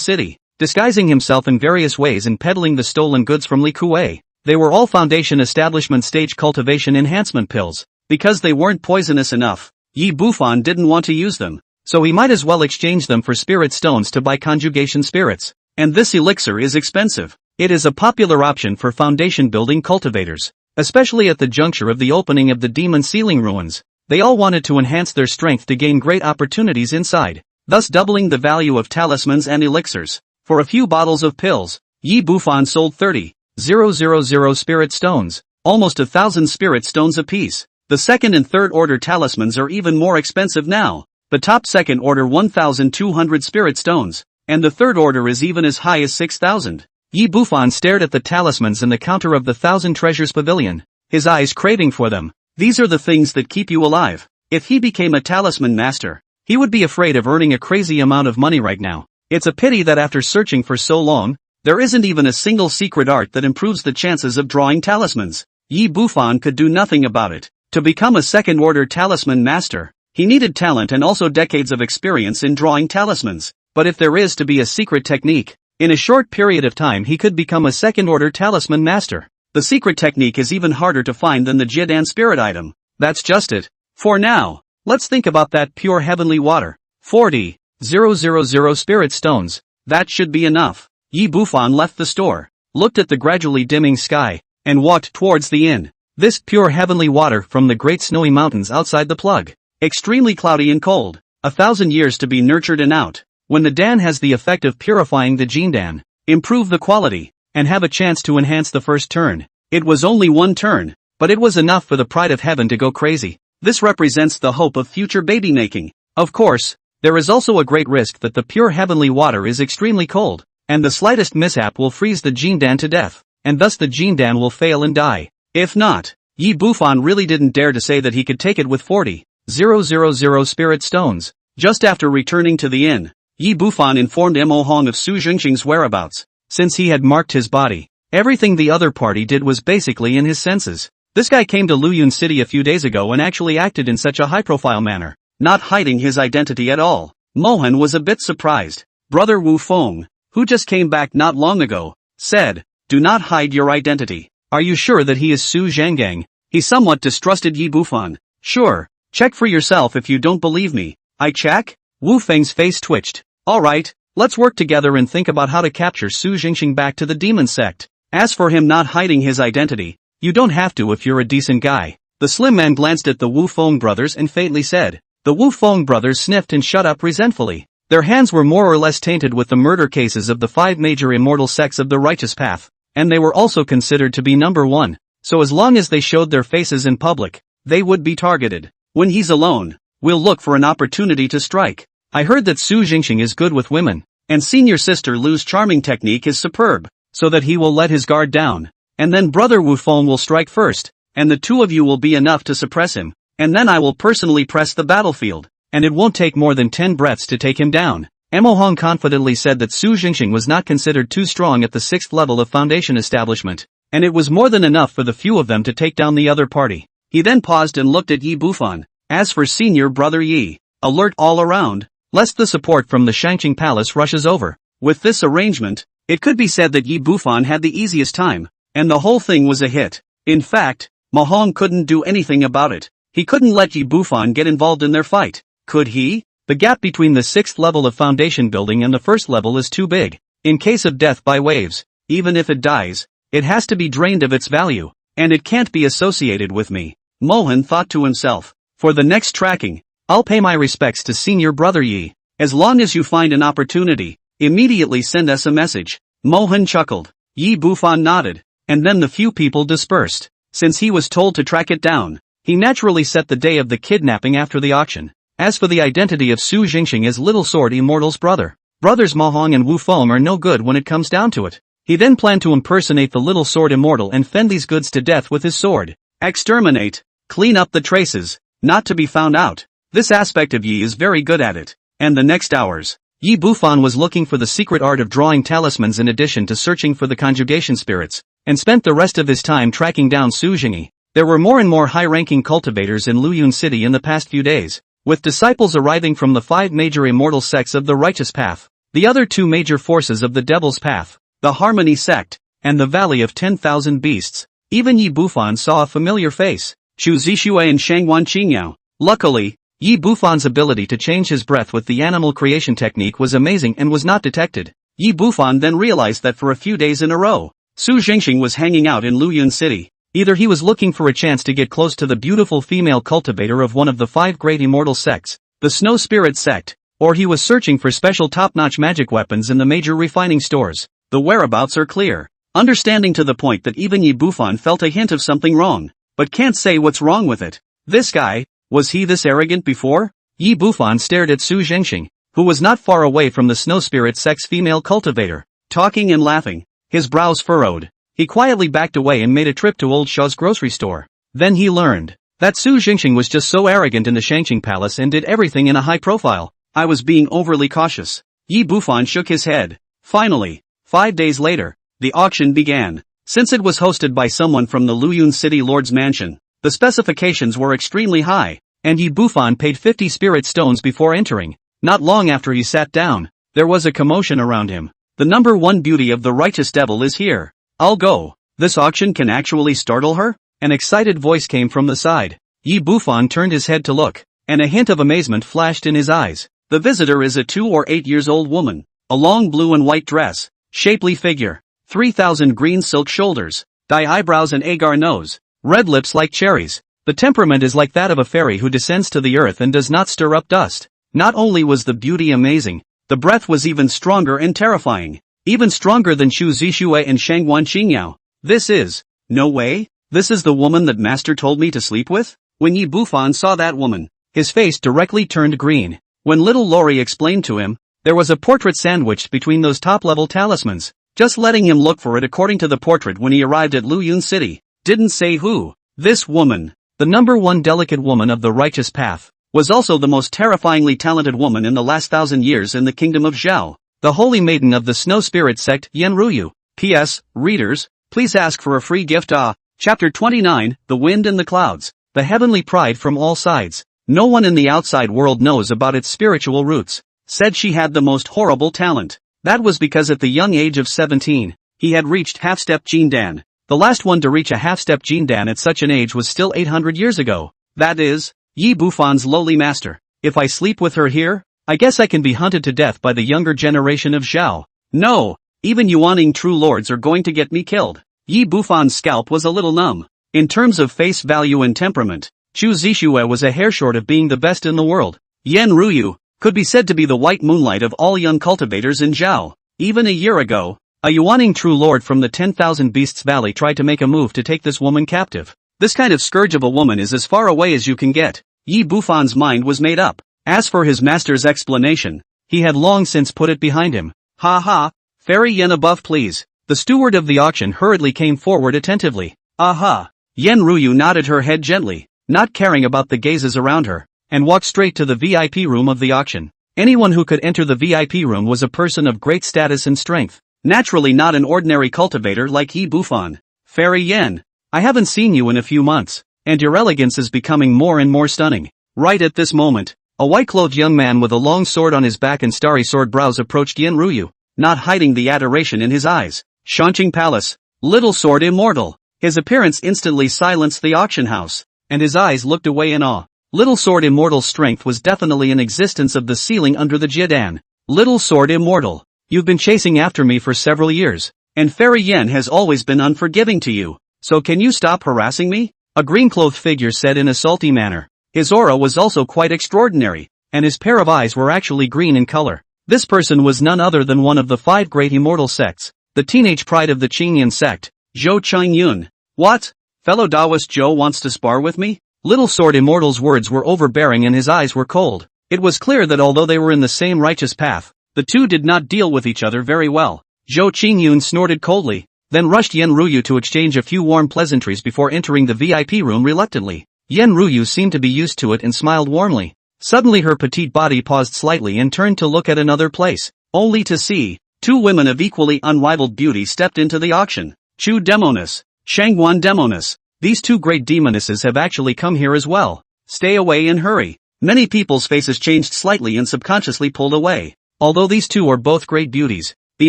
City, disguising himself in various ways and peddling the stolen goods from Li Kuei. They were all Foundation Establishment stage cultivation enhancement pills. Because they weren't poisonous enough, Yi Bufan didn't want to use them, so he might as well exchange them for spirit stones to buy conjugation spirits. And this elixir is expensive. It is a popular option for foundation building cultivators, especially at the juncture of the opening of the demon sealing ruins. They all wanted to enhance their strength to gain great opportunities inside, thus doubling the value of talismans and elixirs. For a few bottles of pills, Yi Bufan sold 30,000 spirit stones, almost 1,000 spirit stones apiece. The second and third order talismans are even more expensive now. The top second order 1,200 spirit stones, and the third order is even as high as 6,000. Yi Bufan stared at the talismans in the counter of the Thousand Treasures Pavilion, his eyes craving for them. These are the things that keep you alive. If he became a talisman master, he would be afraid of earning a crazy amount of money right now. It's a pity that after searching for so long, there isn't even a single secret art that improves the chances of drawing talismans. Yi Bufan could do nothing about it. To become a second-order talisman master, he needed talent and also decades of experience in drawing talismans. But if there is to be a secret technique, in a short period of time he could become a second-order talisman master. The secret technique is even harder to find than the Jidan spirit item. That's just it. For now, let's think about that pure heavenly water. 40,000 spirit stones. That should be enough. Yi Bufan left the store, looked at the gradually dimming sky, and walked towards the inn. This pure heavenly water from the great snowy mountains outside the plug. Extremely cloudy and cold. 1,000 years to be nurtured and out. When the Dan has the effect of purifying the Jindan, improve the quality, and have a chance to enhance the first turn. It was only one turn, but it was enough for the pride of heaven to go crazy. This represents the hope of future baby making. Of course, there is also a great risk that the pure heavenly water is extremely cold, and the slightest mishap will freeze the Jindan to death, and thus the Jindan will fail and die. If not, Yi Bufan really didn't dare to say that he could take it with 40,000 spirit stones. Just after returning to the inn, Yi Bufan informed Mo Hong of Su Jingxing's whereabouts. Since he had marked his body, everything the other party did was basically in his senses. This guy came to Luyun City a few days ago and actually acted in such a high-profile manner. not hiding his identity at all. Mohan was a bit surprised. Brother Wu Feng, who just came back not long ago, said, "Do not hide your identity. Are you sure that he is Su Zhanggang?" He somewhat distrusted Yi Bufan. "Sure, check for yourself if you don't believe me." "I check?" Wu Feng's face twitched. "Alright, let's work together and think about how to capture Su Jingxing back to the demon sect. As for him not hiding his identity, you don't have to if you're a decent guy." The slim man glanced at the Wu Feng brothers and faintly said. The Wu Feng brothers sniffed and shut up resentfully. Their hands were more or less tainted with the murder cases of the 5 major immortal sects of the righteous path, and they were also considered to be number 1, so as long as they showed their faces in public, they would be targeted. When he's alone, we'll look for an opportunity to strike. I heard that Su Jingxing is good with women, and senior sister Lu's charming technique is superb, so that he will let his guard down, and then brother Wu Feng will strike first, and the two of you will be enough to suppress him, and then I will personally press the battlefield, and it won't take more than 10 breaths to take him down. Mo Hong confidently said that Su Jingxing was not considered too strong at the 6th level of foundation establishment, and it was more than enough for the few of them to take down the other party. He then paused and looked at Yi Bufan. As for senior brother Yi, alert all around, lest the support from the Shangqing Palace rushes over. With this arrangement, it could be said that Yi Bufan had the easiest time, and the whole thing was a hit. In fact, Mahong couldn't do anything about it. He couldn't let Yi Bufan get involved in their fight. Could he? The gap between the 6th level of foundation building and the 1st level is too big. In case of death by waves, even if it dies, it has to be drained of its value, and it can't be associated with me. Mohan thought to himself. For the next tracking, I'll pay my respects to senior brother Yi. As long as you find an opportunity, immediately send us a message. Mohan chuckled. Yi Bufan nodded, and then the few people dispersed. Since he was told to track it down, he naturally set the day of the kidnapping after the auction. As for the identity of Su Jingxing as Little Sword Immortal's brother, brothers Mahong and Wu Feng are no good when it comes down to it. He then planned to impersonate the Little Sword Immortal and fend these goods to death with his sword. Exterminate, clean up the traces, not to be found out. This aspect of Yi is very good at it. And the next hours, Yi Bufan was looking for the secret art of drawing talismans in addition to searching for the conjugation spirits, and spent the rest of his time tracking down Su Jingyi. There were more and more high-ranking cultivators in Luyun City in the past few days, with disciples arriving from the 5 major immortal sects of the righteous path, the other 2 major forces of the devil's path, the Harmony sect, and the Valley of 10,000 Beasts. Even Yi Bufan saw a familiar face, Xu Zixue and Shangwan Qingyao. Luckily, Yi Bufan's ability to change his breath with the animal creation technique was amazing and was not detected. Yi Bufan then realized that for a few days in a row, Su Jingxing was hanging out in Luyun City. Either he was looking for a chance to get close to the beautiful female cultivator of one of the 5 great immortal sects, the Snow Spirit sect, or he was searching for special top-notch magic weapons in the major refining stores. The whereabouts are clear. Understanding to the point that even Yi Bufan felt a hint of something wrong, but can't say what's wrong with it. This guy, was he this arrogant before? Yi Bufan stared at Su Jingxing, who was not far away from the Snow Spirit sect's female cultivator, talking and laughing, his brows furrowed. He quietly backed away and made a trip to Old Shaw's grocery store. Then he learned that Su Jingxing was just so arrogant in the Shangqing Palace and did everything in a high profile. I was being overly cautious. Yi Bufan shook his head. Finally, 5 days later, the auction began. Since it was hosted by someone from the Luyun City Lord's mansion, the specifications were extremely high, and Yi Bufan paid 50 spirit stones before entering. Not long after he sat down, there was a commotion around him. The number 1 beauty of the righteous devil is here. I'll go. This auction can actually startle her? An excited voice came from the side. Yi Bufan turned his head to look, and a hint of amazement flashed in his eyes. The visitor is a 2 or 8 years old woman. A long blue and white dress, shapely figure, 3,000 green silk shoulders, dye eyebrows and agar nose, red lips like cherries. The temperament is like that of a fairy who descends to the earth and does not stir up dust. Not only was the beauty amazing, the breath was even stronger and terrifying. Even stronger than Xu Zixue and Shangwan Qingyao. No way? This is the woman that master told me to sleep with? When Yi Bufan saw that woman, his face directly turned green. When little Lori explained to him, there was a portrait sandwiched between those top-level talismans, just letting him look for it according to the portrait when he arrived at Luyun City. Didn't say who. This woman, the number 1 delicate woman of the righteous path, was also the most terrifyingly talented woman in the last 1,000 years in the kingdom of Zhao. The holy maiden of the Snow Spirit sect, Yan Ruyu. P.S. Readers, please ask for a free gift. Chapter 29, The Wind and the Clouds. The heavenly pride from all sides. No one in the outside world knows about its spiritual roots. Said she had the most horrible talent. That was because at the young age of 17, he had reached half-step Jindan. The last one to reach a half-step Jindan at such an age was still 800 years ago. That is, Yi Bufan's lowly master. If I sleep with her here, I guess I can be hunted to death by the younger generation of Zhao. No, even Yuaning true lords are going to get me killed. Yi Bufan's scalp was a little numb. In terms of face value and temperament, Chu Zixue was a hair short of being the best in the world. Yan Ruyu could be said to be the white moonlight of all young cultivators in Zhao. Even a year ago, a Yuaning true lord from the 10,000 Beasts Valley tried to make a move to take this woman captive. This kind of scourge of a woman is as far away as you can get. Yi Bufan's mind was made up. As for his master's explanation, he had long since put it behind him. Ha ha, Fairy Yen above please. The steward of the auction hurriedly came forward attentively. Aha. Yen Ruyu nodded her head gently, not caring about the gazes around her, and walked straight to the VIP room of the auction. Anyone who could enter the VIP room was a person of great status and strength. Naturally not an ordinary cultivator like Yi Bufan. Fairy Yen, I haven't seen you in a few months, and your elegance is becoming more and more stunning. Right at this moment, a white-clothed young man with a long sword on his back and starry sword brows approached Yen Ruyu, not hiding the adoration in his eyes. Shanqing Palace, Little Sword Immortal. His appearance instantly silenced the auction house, and his eyes looked away in awe. Little Sword Immortal's strength was definitely an existence of the ceiling under the Jidan. Little Sword Immortal, you've been chasing after me for several years, and Fairy Yen has always been unforgiving to you, so can you stop harassing me? A green-clothed figure said in a salty manner. His aura was also quite extraordinary, and his pair of eyes were actually green in color. This person was none other than one of the 5 great immortal sects, the teenage pride of the Qingyan sect, Zhou Qingyun. What? Fellow Taoist Zhou wants to spar with me? Little Sword Immortal's words were overbearing and his eyes were cold. It was clear that although they were in the same righteous path, the two did not deal with each other very well. Zhou Qingyun snorted coldly, then rushed Yen Ruyu to exchange a few warm pleasantries before entering the VIP room reluctantly. Yen Ruyu seemed to be used to it and smiled warmly. Suddenly her petite body paused slightly and turned to look at another place, only to see 2 women of equally unrivaled beauty stepped into the auction. Chu Demoness, Shangguan Demoness. These 2 great demonesses have actually come here as well. Stay away and hurry. Many people's faces changed slightly and subconsciously pulled away. Although these 2 are both great beauties, the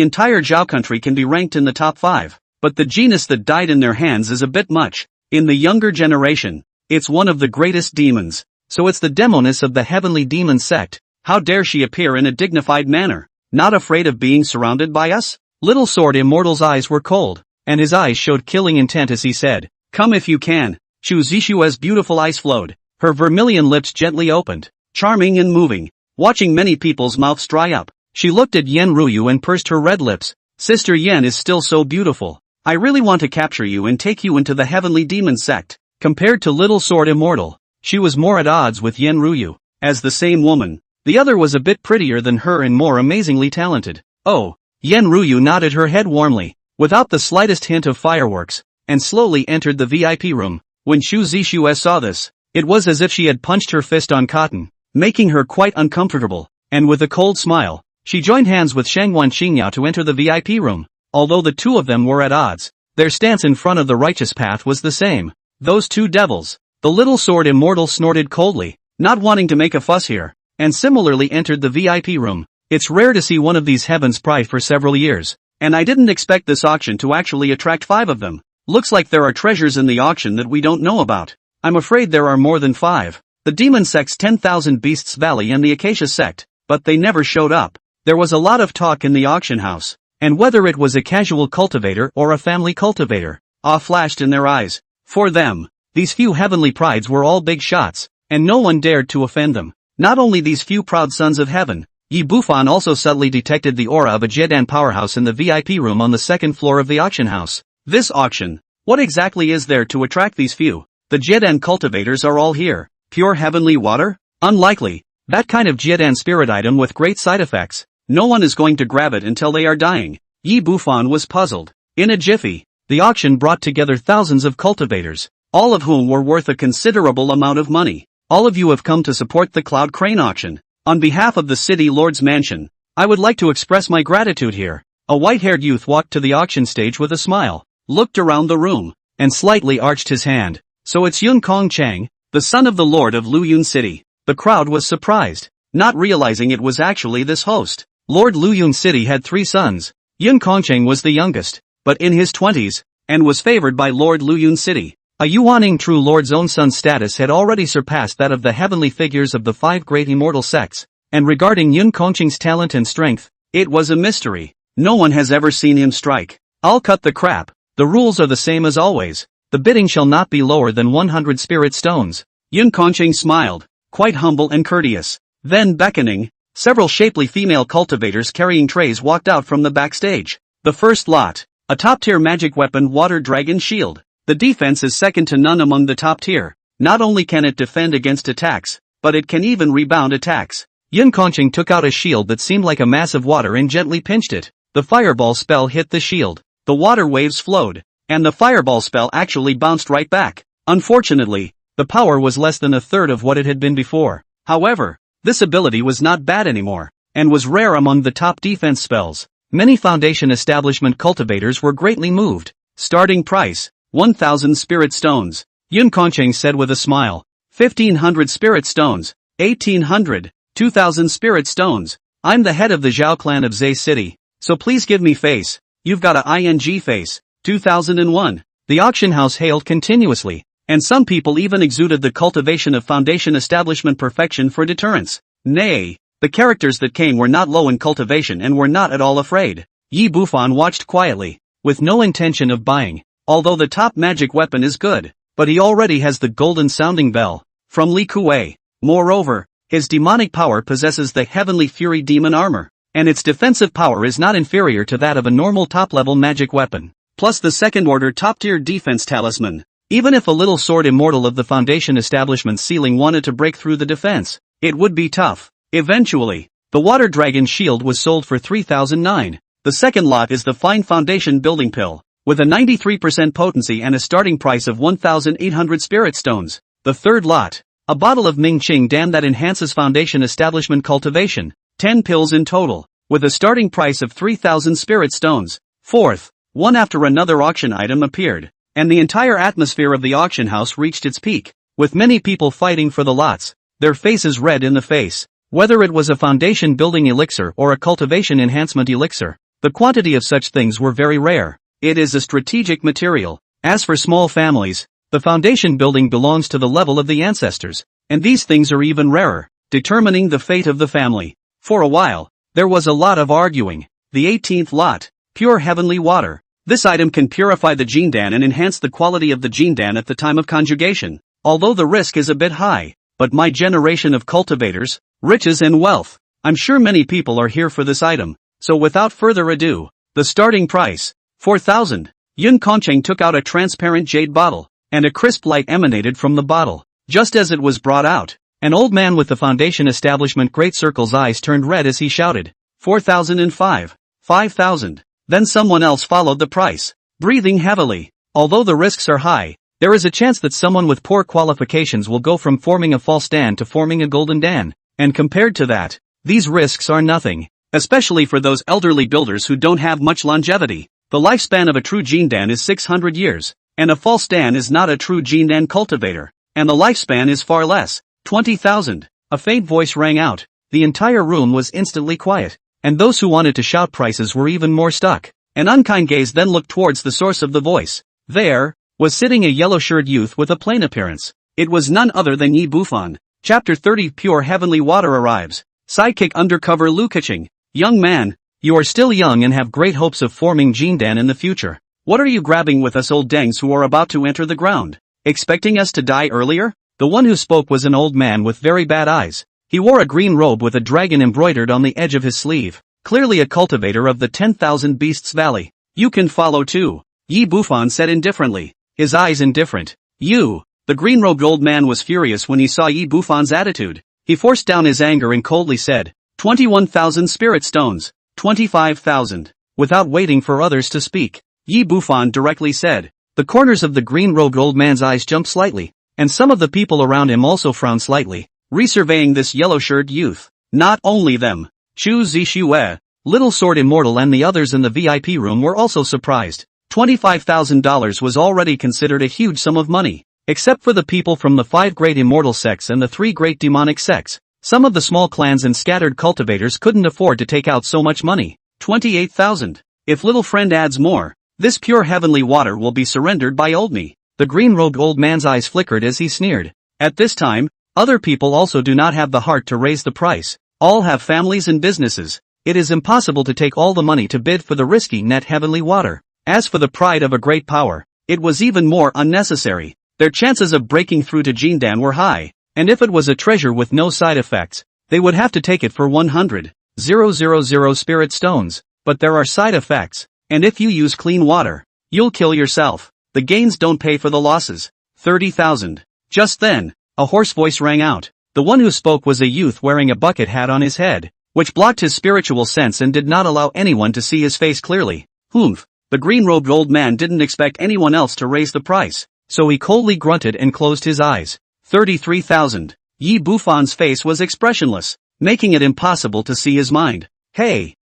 entire Zhao country can be ranked in the top 5. But the genus that died in their hands is a bit much. In the younger generation, it's one of the greatest demons. So it's the demoness of the heavenly demon sect. How dare she appear in a dignified manner? Not afraid of being surrounded by us? Little Sword Immortal's eyes were cold, and his eyes showed killing intent as he said, "Come if you can." Chu Zixue's beautiful eyes flowed, her vermilion lips gently opened, charming and moving, watching many people's mouths dry up. She looked at Yen Ruyu and pursed her red lips. Sister Yen is still so beautiful. I really want to capture you and take you into the heavenly demon sect. Compared to Little Sword Immortal, she was more at odds with Yen Ruyu. As the same woman, the other was a bit prettier than her and more amazingly talented. Oh, Yen Ruyu nodded her head warmly, without the slightest hint of fireworks, and slowly entered the VIP room. When Chu Zixue saw this, it was as if she had punched her fist on cotton, making her quite uncomfortable, and with a cold smile, she joined hands with Shangguan Xingyao to enter the VIP room. Although the 2 of them were at odds, their stance in front of the righteous path was the same. Those 2 devils. The Little Sword Immortal snorted coldly, not wanting to make a fuss here, and similarly entered the VIP room. It's rare to see one of these heavens pride for several years, and I didn't expect this auction to actually attract 5 of them. Looks like there are treasures in the auction that we don't know about. I'm afraid there are more than 5. The Demon Sect's 10,000 Beasts Valley and the Acacia Sect, but they never showed up. There was a lot of talk in the auction house, and whether it was a casual cultivator or a family cultivator, awe flashed in their eyes. For them, these few heavenly prides were all big shots, and no one dared to offend them. Not only these few proud sons of heaven, Yi Bufan also subtly detected the aura of a Jedan powerhouse in the VIP room on the 2nd floor of the auction house. This auction, what exactly is there to attract these few? The Jedan cultivators are all here. Pure heavenly water? Unlikely. That kind of Jedan spirit item with great side effects. No one is going to grab it until they are dying. Yi Bufan was puzzled. In a jiffy, the auction brought together thousands of cultivators, all of whom were worth a considerable amount of money. All of you have come to support the Cloud Crane auction. On behalf of the City Lord's Mansion, I would like to express my gratitude here. A white-haired youth walked to the auction stage with a smile, looked around the room, and slightly arched his hand. So it's Yun Kong Chang, the son of the Lord of Luyun City. The crowd was surprised, not realizing it was actually this host. Lord Luyun City had 3 sons. Yun Kongcheng was the youngest, but in his 20s, and was favored by Lord Luyun City. A Yuaning true lord's own son's status had already surpassed that of the heavenly figures of the 5 great immortal sects, and regarding Yun Kongcheng's talent and strength, it was a mystery. No one has ever seen him strike. I'll cut the crap. The rules are the same as always. The bidding shall not be lower than 100 spirit stones. Yun Kongcheng smiled, quite humble and courteous. Then beckoning, several shapely female cultivators carrying trays walked out from the backstage. The first lot, a top-tier magic weapon water dragon shield. The defense is second to none among the top tier. Not only can it defend against attacks, but it can even rebound attacks. Yun Kongcheng took out a shield that seemed like a mass of water and gently pinched it. The fireball spell hit the shield. The water waves flowed, and the fireball spell actually bounced right back. Unfortunately, the power was less than a third of what it had been before. However, this ability was not bad anymore, and was rare among the top defense spells. Many Foundation establishment cultivators were greatly moved. Starting price, 1,000 spirit stones. Yun Kongcheng said with a smile. 1,500 spirit stones. 1,800. 2,000 spirit stones. I'm the head of the Zhao clan of Zay City, so please give me face. You've got a ing face. 2001. The auction house hailed continuously, and some people even exuded the cultivation of Foundation establishment perfection for deterrence. Nay, the characters that came were not low in cultivation and were not at all afraid. Yi Bufan watched quietly, with no intention of buying. Although the top magic weapon is good, but he already has the golden sounding bell from Li Kuei. Moreover, his demonic power possesses the heavenly fury demon armor, and its defensive power is not inferior to that of a normal top-level magic weapon, plus the second-order top-tier defense talisman. Even if a little sword immortal of the Foundation establishment's ceiling wanted to break through the defense, it would be tough. Eventually, the water dragon shield was sold for 3,009. The second lot is the fine Foundation building pill, with a 93% potency and a starting price of 1,800 spirit stones. The third lot, a bottle of Mingqing Dam that enhances Foundation establishment cultivation, 10 pills in total, with a starting price of 3,000 spirit stones. Fourth, one after another auction item appeared, and the entire atmosphere of the auction house reached its peak, with many people fighting for the lots, their faces red in the face. Whether it was a Foundation building elixir or a cultivation enhancement elixir, the quantity of such things were very rare. It is a strategic material. As for small families, the Foundation building belongs to the level of the ancestors, and these things are even rarer, determining the fate of the family. For a while, there was a lot of arguing. The 18th lot, pure heavenly water. This item can purify the Jindan and enhance the quality of the Jindan at the time of conjugation. Although the risk is a bit high, but my generation of cultivators, riches and wealth, I'm sure many people are here for this item. So without further ado, the starting price, 4,000. Yun Kongcheng took out a transparent jade bottle, and a crisp light emanated from the bottle. Just as it was brought out, an old man with the Foundation establishment great circle's eyes turned red as he shouted, 4,005. 5,000. Then someone else followed the price, breathing heavily. Although the risks are high, there is a chance that someone with poor qualifications will go from forming a false Dan to forming a golden Dan, and compared to that, these risks are nothing, especially for those elderly builders who don't have much longevity. The lifespan of a true Jindan is 600 years, and a false Dan is not a true Jindan cultivator, and the lifespan is far less, 20,000. A faint voice rang out. The entire room was instantly quiet, and those who wanted to shout prices were even more stuck. An unkind gaze then looked towards the source of the voice. There was sitting a yellow-shirted youth with a plain appearance. It was none other than Yi Bufan. Chapter 30 Pure Heavenly Water arrives. Sidekick Undercover Lu Keqing. Young man, you are still young and have great hopes of forming Jindan in the future. What are you grabbing with us old dangs who are about to enter the ground? Expecting us to die earlier? The one who spoke was an old man with very bad eyes. He wore a green robe with a dragon embroidered on the edge of his sleeve, clearly a cultivator of the 10,000 Beasts Valley. You can follow too, Yi Bufan said indifferently, his eyes indifferent. You. The green-robed old man was furious when he saw Yi Bufan's attitude. He forced down his anger and coldly said, 21,000 spirit stones. 25,000. Without waiting for others to speak, Yi Bufan directly said. The corners of the green-robed old man's eyes jumped slightly, and some of the people around him also frowned slightly, resurveying this yellow-shirted youth. Not only them, Chu Zixue, Little Sword Immortal and the others in the VIP room were also surprised. $25,000 was already considered a huge sum of money. Except for the people from the 5 great immortal sects and the 3 great demonic sects. Some of the small clans and scattered cultivators couldn't afford to take out so much money. 28,000. If little friend adds more, this pure heavenly water will be surrendered by old me. The green-robed old man's eyes flickered as he sneered. At this time, other people also do not have the heart to raise the price. All have families and businesses. It is impossible to take all the money to bid for the risky net heavenly water. As for the pride of a great power, it was even more unnecessary. Their chances of breaking through to Jindan were high, and if it was a treasure with no side effects, they would have to take it for 100,000 spirit stones. But there are side effects, and if you use clean water, you'll kill yourself. The gains don't pay for the losses. 30,000. Just then, a hoarse voice rang out. The one who spoke was a youth wearing a bucket hat on his head, which blocked his spiritual sense and did not allow anyone to see his face clearly. Humph. The green-robed old man didn't expect anyone else to raise the price, so he coldly grunted and closed his eyes. 33,000. Yi Bufan's face was expressionless, making it impossible to see his mind. Hey.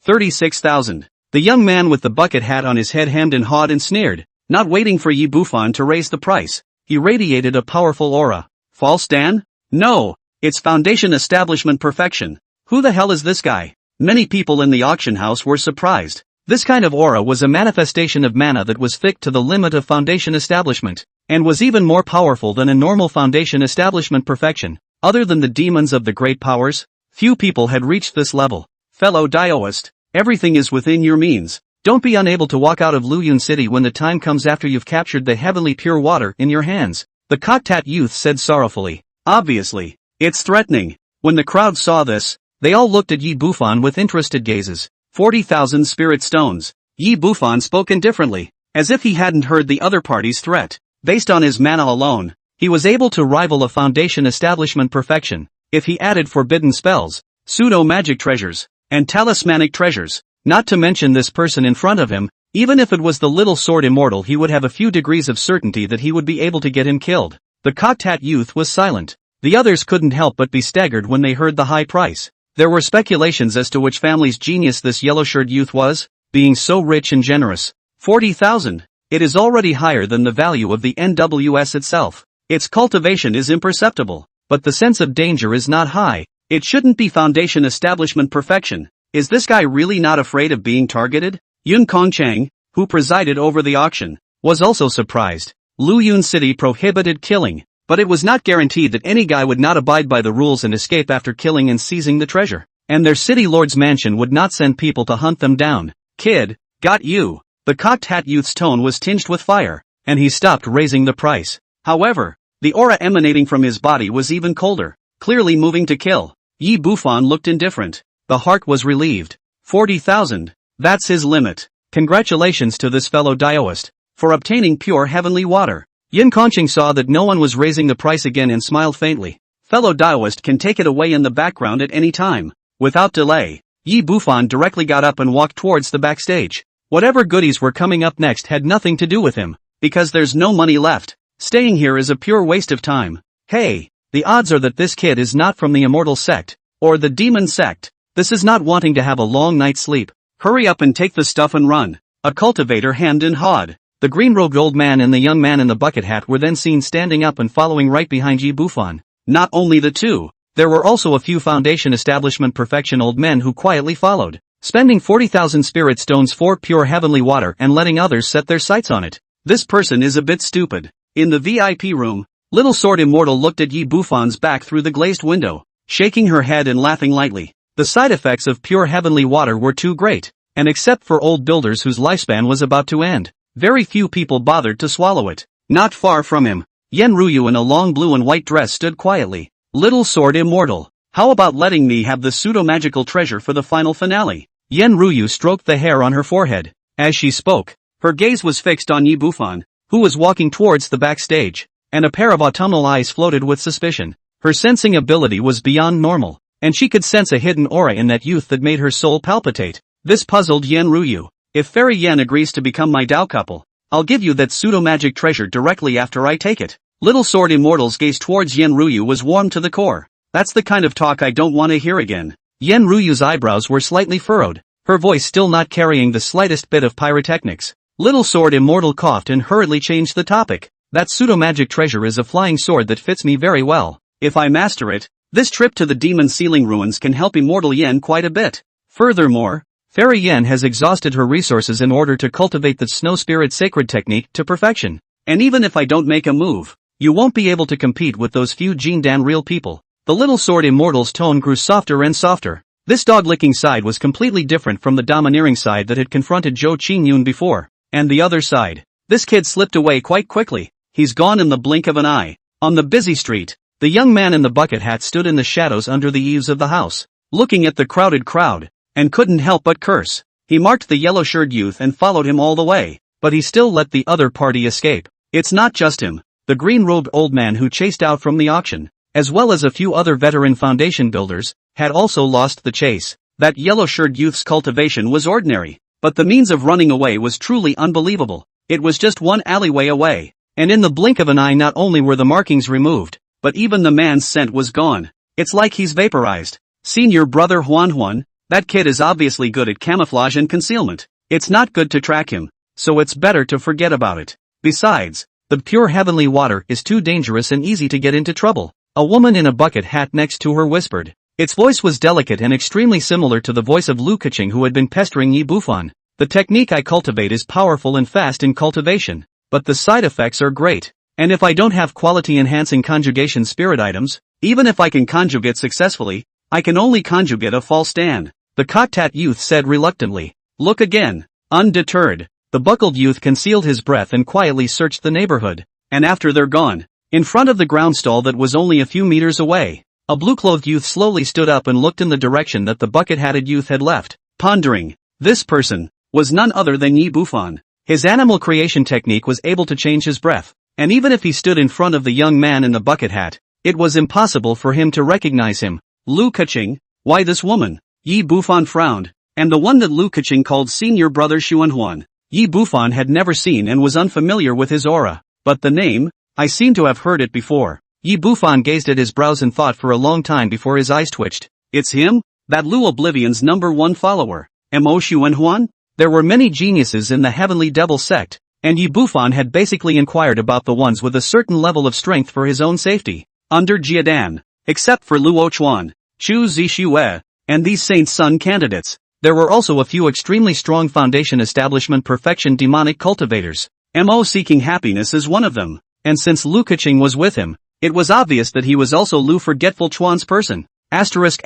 36,000. The young man with the bucket hat on his head hemmed and hawed and sneered, not waiting for Yi Bufan to raise the price. He radiated a powerful aura. False Dan? No, it's foundation establishment perfection. Who the hell is this guy? Many people in the auction house were surprised. This kind of aura was a manifestation of mana that was fit to the limit of foundation establishment, and was even more powerful than a normal foundation establishment perfection. Other than the demons of the great powers, few people had reached this level. Fellow Daoist, everything is within your means. Don't be unable to walk out of Luyun City when the time comes after you've captured the heavenly pure water in your hands, the Koktat youth said sorrowfully. Obviously, it's threatening. When the crowd saw this, they all looked at Yi Bufan with interested gazes. 40,000 spirit stones. Yi Bufan spoke indifferently, as if he hadn't heard the other party's threat. Based on his mana alone, he was able to rival a foundation establishment perfection. If he added forbidden spells, pseudo-magic treasures, and talismanic treasures, not to mention this person in front of him, even if it was the little sword immortal, he would have a few degrees of certainty that he would be able to get him killed. The Koktat youth was silent. The others couldn't help but be staggered when they heard the high price. There were speculations as to which family's genius this yellow-shirt youth was, being so rich and generous. 40,000. It is already higher than the value of the NWS itself. Its cultivation is imperceptible, but the sense of danger is not high. It shouldn't be foundation establishment perfection. Is this guy really not afraid of being targeted? Yun Kongchang, who presided over the auction, was also surprised. Luyun City prohibited killing, but it was not guaranteed that any guy would not abide by the rules and escape after killing and seizing the treasure. And their city lord's mansion would not send people to hunt them down. Kid, got you. The cocked hat youth's tone was tinged with fire, and he stopped raising the price. However, the aura emanating from his body was even colder, clearly moving to kill. Yi Bufan looked indifferent. The heart was relieved. 40,000. That's his limit. Congratulations to this fellow Daoist for obtaining pure heavenly water. Yin Conching saw that no one was raising the price again and smiled faintly. Fellow Daoist can take it away in the background at any time. Without delay, Yi Bufan directly got up and walked towards the backstage. Whatever goodies were coming up next had nothing to do with him, because there's no money left. Staying here is a pure waste of time. Hey, the odds are that this kid is not from the immortal sect, or the demon sect. This is not wanting to have a long night's sleep. Hurry up and take the stuff and run. A cultivator hemmed and hawed. The green-robed old man and the young man in the bucket hat were then seen standing up and following right behind Yi Bufan. Not only the two, there were also a few foundation establishment perfection old men who quietly followed, spending 40,000 spirit stones for pure heavenly water and letting others set their sights on it. This person is a bit stupid. In the VIP room, Little Sword Immortal looked at Yi Bufan's back through the glazed window, shaking her head and laughing lightly. The side effects of pure heavenly water were too great, and except for old builders whose lifespan was about to end, very few people bothered to swallow it. Not far from him, Yen Ruyu in a long blue and white dress stood quietly. Little Sword Immortal, how about letting me have the pseudo-magical treasure for the final finale? Yen Ruyu stroked the hair on her forehead. As she spoke, her gaze was fixed on Yi Bufan, who was walking towards the backstage, and a pair of autumnal eyes floated with suspicion. Her sensing ability was beyond normal, and she could sense a hidden aura in that youth that made her soul palpitate. This puzzled Yen Ruyu. If Fairy Yen agrees to become my Dao couple, I'll give you that pseudo-magic treasure directly after I take it. Little Sword Immortal's gaze towards Yen Ruyu was warm to the core. That's the kind of talk I don't want to hear again. Yen Ruyu's eyebrows were slightly furrowed, her voice still not carrying the slightest bit of pyrotechnics. Little Sword Immortal coughed and hurriedly changed the topic. That pseudo-magic treasure is a flying sword that fits me very well. If I master it, this trip to the demon ceiling ruins can help Immortal Yen quite a bit. Furthermore, Fairy Yen has exhausted her resources in order to cultivate the Snow Spirit Sacred technique to perfection. And even if I don't make a move, you won't be able to compete with those few Jindan real people. The little sword immortal's tone grew softer and softer. This dog-licking side was completely different from the domineering side that had confronted Zhou Qingyun before. And the other side. This kid slipped away quite quickly. He's gone in the blink of an eye. On the busy street, the young man in the bucket hat stood in the shadows under the eaves of the house, looking at the crowded crowd, and couldn't help but curse. He marked the yellow-shirted youth and followed him all the way, but he still let the other party escape. It's not just him. The green-robed old man who chased out from the auction, as well as a few other veteran foundation builders, had also lost the chase. That yellow-shirted youth's cultivation was ordinary, but the means of running away was truly unbelievable. It was just one alleyway away, and in the blink of an eye not only were the markings removed, but even the man's scent was gone. It's like he's vaporized. Senior brother Huan, that kid is obviously good at camouflage and concealment. It's not good to track him, so it's better to forget about it. Besides, the pure heavenly water is too dangerous and easy to get into trouble. A woman in a bucket hat next to her whispered. Its voice was delicate and extremely similar to the voice of Lu Keqing who had been pestering Yi Bufan. The technique I cultivate is powerful and fast in cultivation, but the side effects are great. And if I don't have quality-enhancing conjugation spirit items, even if I can conjugate successfully, I can only conjugate a false stand. The Kottat youth said reluctantly. Look again. Undeterred, the buckled youth concealed his breath and quietly searched the neighborhood. And after they're gone, in front of the ground stall that was only a few meters away, a blue-clothed youth slowly stood up and looked in the direction that the bucket-hatted youth had left, pondering. This person was none other than Yi Bufan. His animal creation technique was able to change his breath, and even if he stood in front of the young man in the bucket hat, it was impossible for him to recognize him. Lu Keqing? Why this woman? Yi Bufan frowned, and the one that Lu Keqing called senior brother Xuanhuan. Yi Bufan had never seen and was unfamiliar with his aura, but the name, I seem to have heard it before. Yi Bufan gazed at his brows and thought for a long time before his eyes twitched. It's him? That Lu Oblivion's #1 follower. Mo Xuanhuan? There were many geniuses in the Heavenly Devil sect, and Yi Bufan had basically inquired about the ones with a certain level of strength for his own safety. Under Jiadan, except for Luo Chuan, Chu Zixue, and these Saint's Son candidates, there were also a few extremely strong foundation establishment perfection demonic cultivators. Mo Seeking Happiness is one of them, and since Lu Keqing was with him, it was obvious that he was also Lu Forgetful Chuan's person. Asterisk.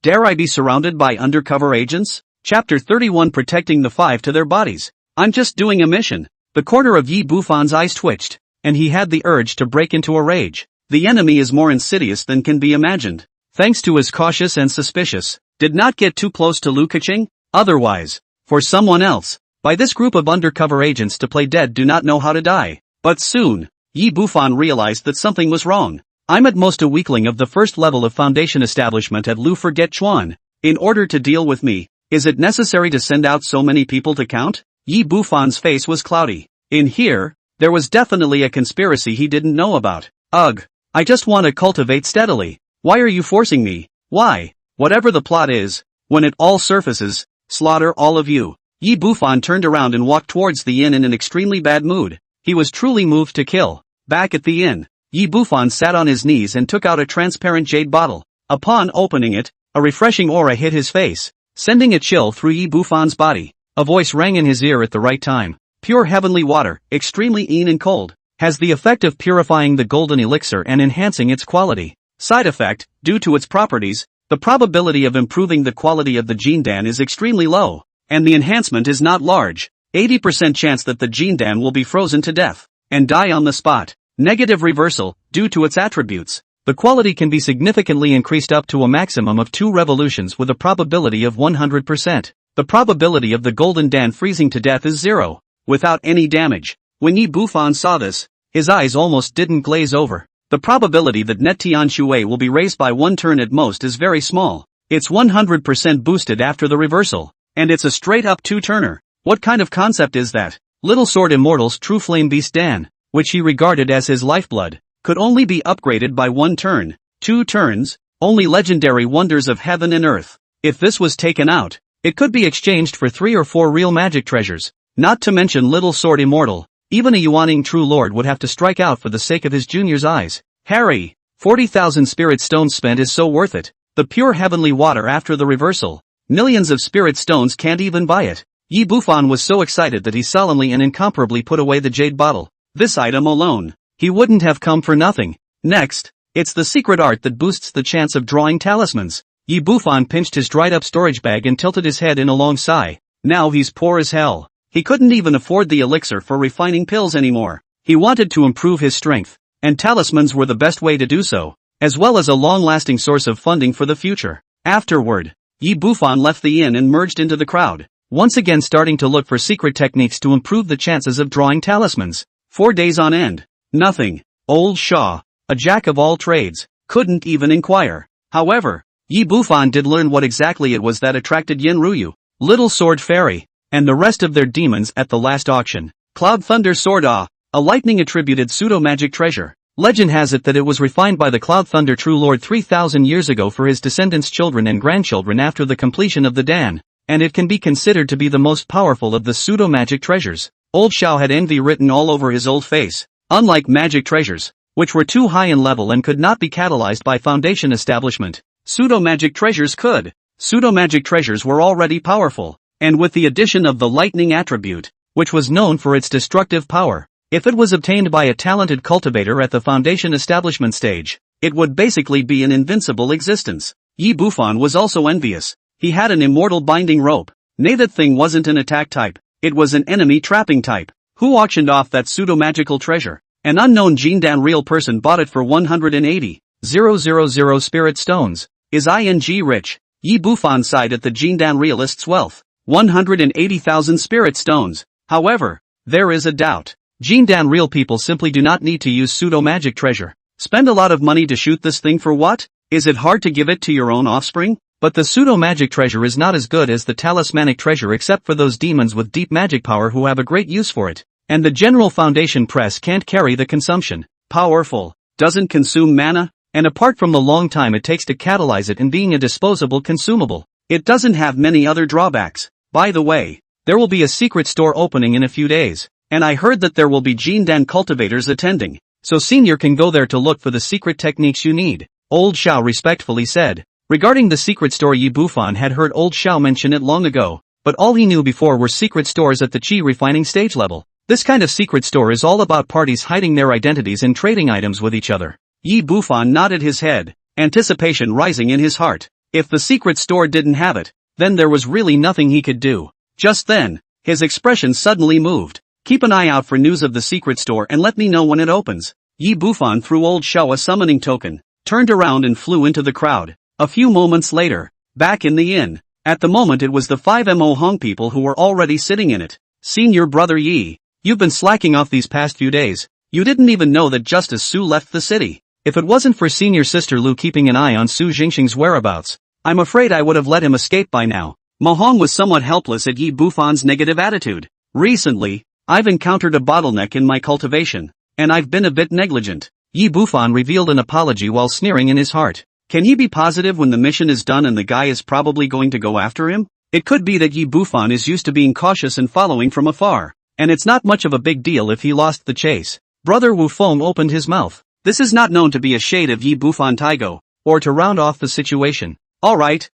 Dare I be surrounded by undercover agents? Chapter 31 Protecting the Five to their bodies. I'm just doing a mission. The corner of Yi Bufan's eyes twitched, and he had the urge to break into a rage. The enemy is more insidious than can be imagined. Thanks to his cautious and suspicious, did not get too close to Lu Keqing? Otherwise, for someone else, by this group of undercover agents to play dead do not know how to die. But soon, Yi Bufan realized that something was wrong. I'm at most a weakling of the first level of foundation establishment at Lu Forget Chuan. In order to deal with me, is it necessary to send out so many people to count? Yi Bufan's face was cloudy. In here, there was definitely a conspiracy he didn't know about. Ugh, I just want to cultivate steadily. Why are you forcing me? Why? Whatever the plot is, when it all surfaces, slaughter all of you. Yi Bufan turned around and walked towards the inn in an extremely bad mood. He was truly moved to kill. Back at the inn, Yi Bufan sat on his knees and took out a transparent jade bottle. Upon opening it, a refreshing aura hit his face, sending a chill through Yi Bufan's body. A voice rang in his ear at the right time. Pure heavenly water, extremely keen and cold, has the effect of purifying the golden elixir and enhancing its quality. Side effect, due to its properties, the probability of improving the quality of the Jindan is extremely low, and the enhancement is not large. 80% chance that the Jindan will be frozen to death and die on the spot. Negative reversal, due to its attributes. The quality can be significantly increased up to a maximum of 2 revolutions with a probability of 100%. The probability of the golden Dan freezing to death is 0, without any damage. When Yi Bufan saw this, his eyes almost didn't glaze over. The probability that Net Tian Shui will be raised by 1 turn at most is very small. It's 100% boosted after the reversal, and it's a straight-up 2-turner. What kind of concept is that? Little Sword Immortal's true flame beast Dan, which he regarded as his lifeblood, could only be upgraded by 1 turn. 2 turns, only legendary wonders of heaven and earth. If this was taken out, it could be exchanged for 3 or 4 real magic treasures, not to mention Little Sword Immortal. Even a Yuaning true lord would have to strike out for the sake of his junior's eyes. Harry, 40,000 spirit stones spent is so worth it. The pure heavenly water after the reversal. Millions of spirit stones can't even buy it. Yi Bufan was so excited that he solemnly and incomparably put away the jade bottle. This item alone, he wouldn't have come for nothing. Next, it's the secret art that boosts the chance of drawing talismans. Yi Bufan pinched his dried up storage bag and tilted his head in a long sigh. Now he's poor as hell. He couldn't even afford the elixir for refining pills anymore. He wanted to improve his strength, and talismans were the best way to do so, as well as a long-lasting source of funding for the future. Afterward, Yi Bufan left the inn and merged into the crowd, once again starting to look for secret techniques to improve the chances of drawing talismans. 4 days on end. Nothing. Old Shaw, a jack of all trades, couldn't even inquire. However, Yi Bufan did learn what exactly it was that attracted Yin Ruyu, Little Sword Fairy, and the rest of their demons at the last auction. Cloud Thunder Sword a lightning-attributed pseudo-magic treasure. Legend has it that it was refined by the Cloud Thunder True Lord 3,000 years ago for his descendants' children and grandchildren after the completion of the Dan, and it can be considered to be the most powerful of the pseudo-magic treasures. Old Shao had envy written all over his old face. Unlike magic treasures, which were too high in level and could not be catalyzed by Foundation establishment, pseudo-magic treasures could. Pseudo-magic treasures were already powerful, and with the addition of the lightning attribute, which was known for its destructive power, if it was obtained by a talented cultivator at the Foundation establishment stage, it would basically be an invincible existence. Yi Bufan was also envious. He had an immortal binding rope. Nay, that thing wasn't an attack type, it was an enemy trapping type. Who auctioned off that pseudo-magical treasure? An unknown Jindan real person bought it for 180,000 spirit stones. Is ing rich? Yi Bufan sighed at the Jindan realist's wealth. 180,000 spirit stones. However, there is a doubt. Jindan real people simply do not need to use pseudo-magic treasure. Spend a lot of money to shoot this thing for what? Is it hard to give it to your own offspring? But the pseudo-magic treasure is not as good as the talismanic treasure except for those demons with deep magic power who have a great use for it. And the general Foundation press can't carry the consumption. Powerful. Doesn't consume mana, and apart from the long time it takes to catalyze it and being a disposable consumable, it doesn't have many other drawbacks. By the way, there will be a secret store opening in a few days, and I heard that there will be Jindan cultivators attending, so Senior can go there to look for the secret techniques you need. Old Shao respectfully said. Regarding the secret store, Yi Bufan had heard Old Shao mention it long ago, but all he knew before were secret stores at the chi refining stage level. This kind of secret store is all about parties hiding their identities and trading items with each other. Yi Bufan nodded his head, anticipation rising in his heart. If the secret store didn't have it, then there was really nothing he could do. Just then, his expression suddenly moved. Keep an eye out for news of the secret store and let me know when it opens. Yi Bufan threw Old Shao a summoning token, turned around and flew into the crowd. A few moments later, back in the inn. At the moment it was the 5mo Hong people who were already sitting in it. Senior brother Yi, you've been slacking off these past few days. You didn't even know that Justice Su left the city. If it wasn't for senior sister Lu keeping an eye on Su Jingxing's whereabouts, I'm afraid I would have let him escape by now. Ma Hong was somewhat helpless at Yi Bufan's negative attitude. Recently, I've encountered a bottleneck in my cultivation, and I've been a bit negligent. Yi Bufan revealed an apology while sneering in his heart. Can he be positive when the mission is done and the guy is probably going to go after him? It could be that Yi Bufan is used to being cautious and following from afar, and it's not much of a big deal if he lost the chase. Brother Wu Feng opened his mouth. This is not known to be a shade of Yi Bufan Taigo, or to round off the situation. Alright,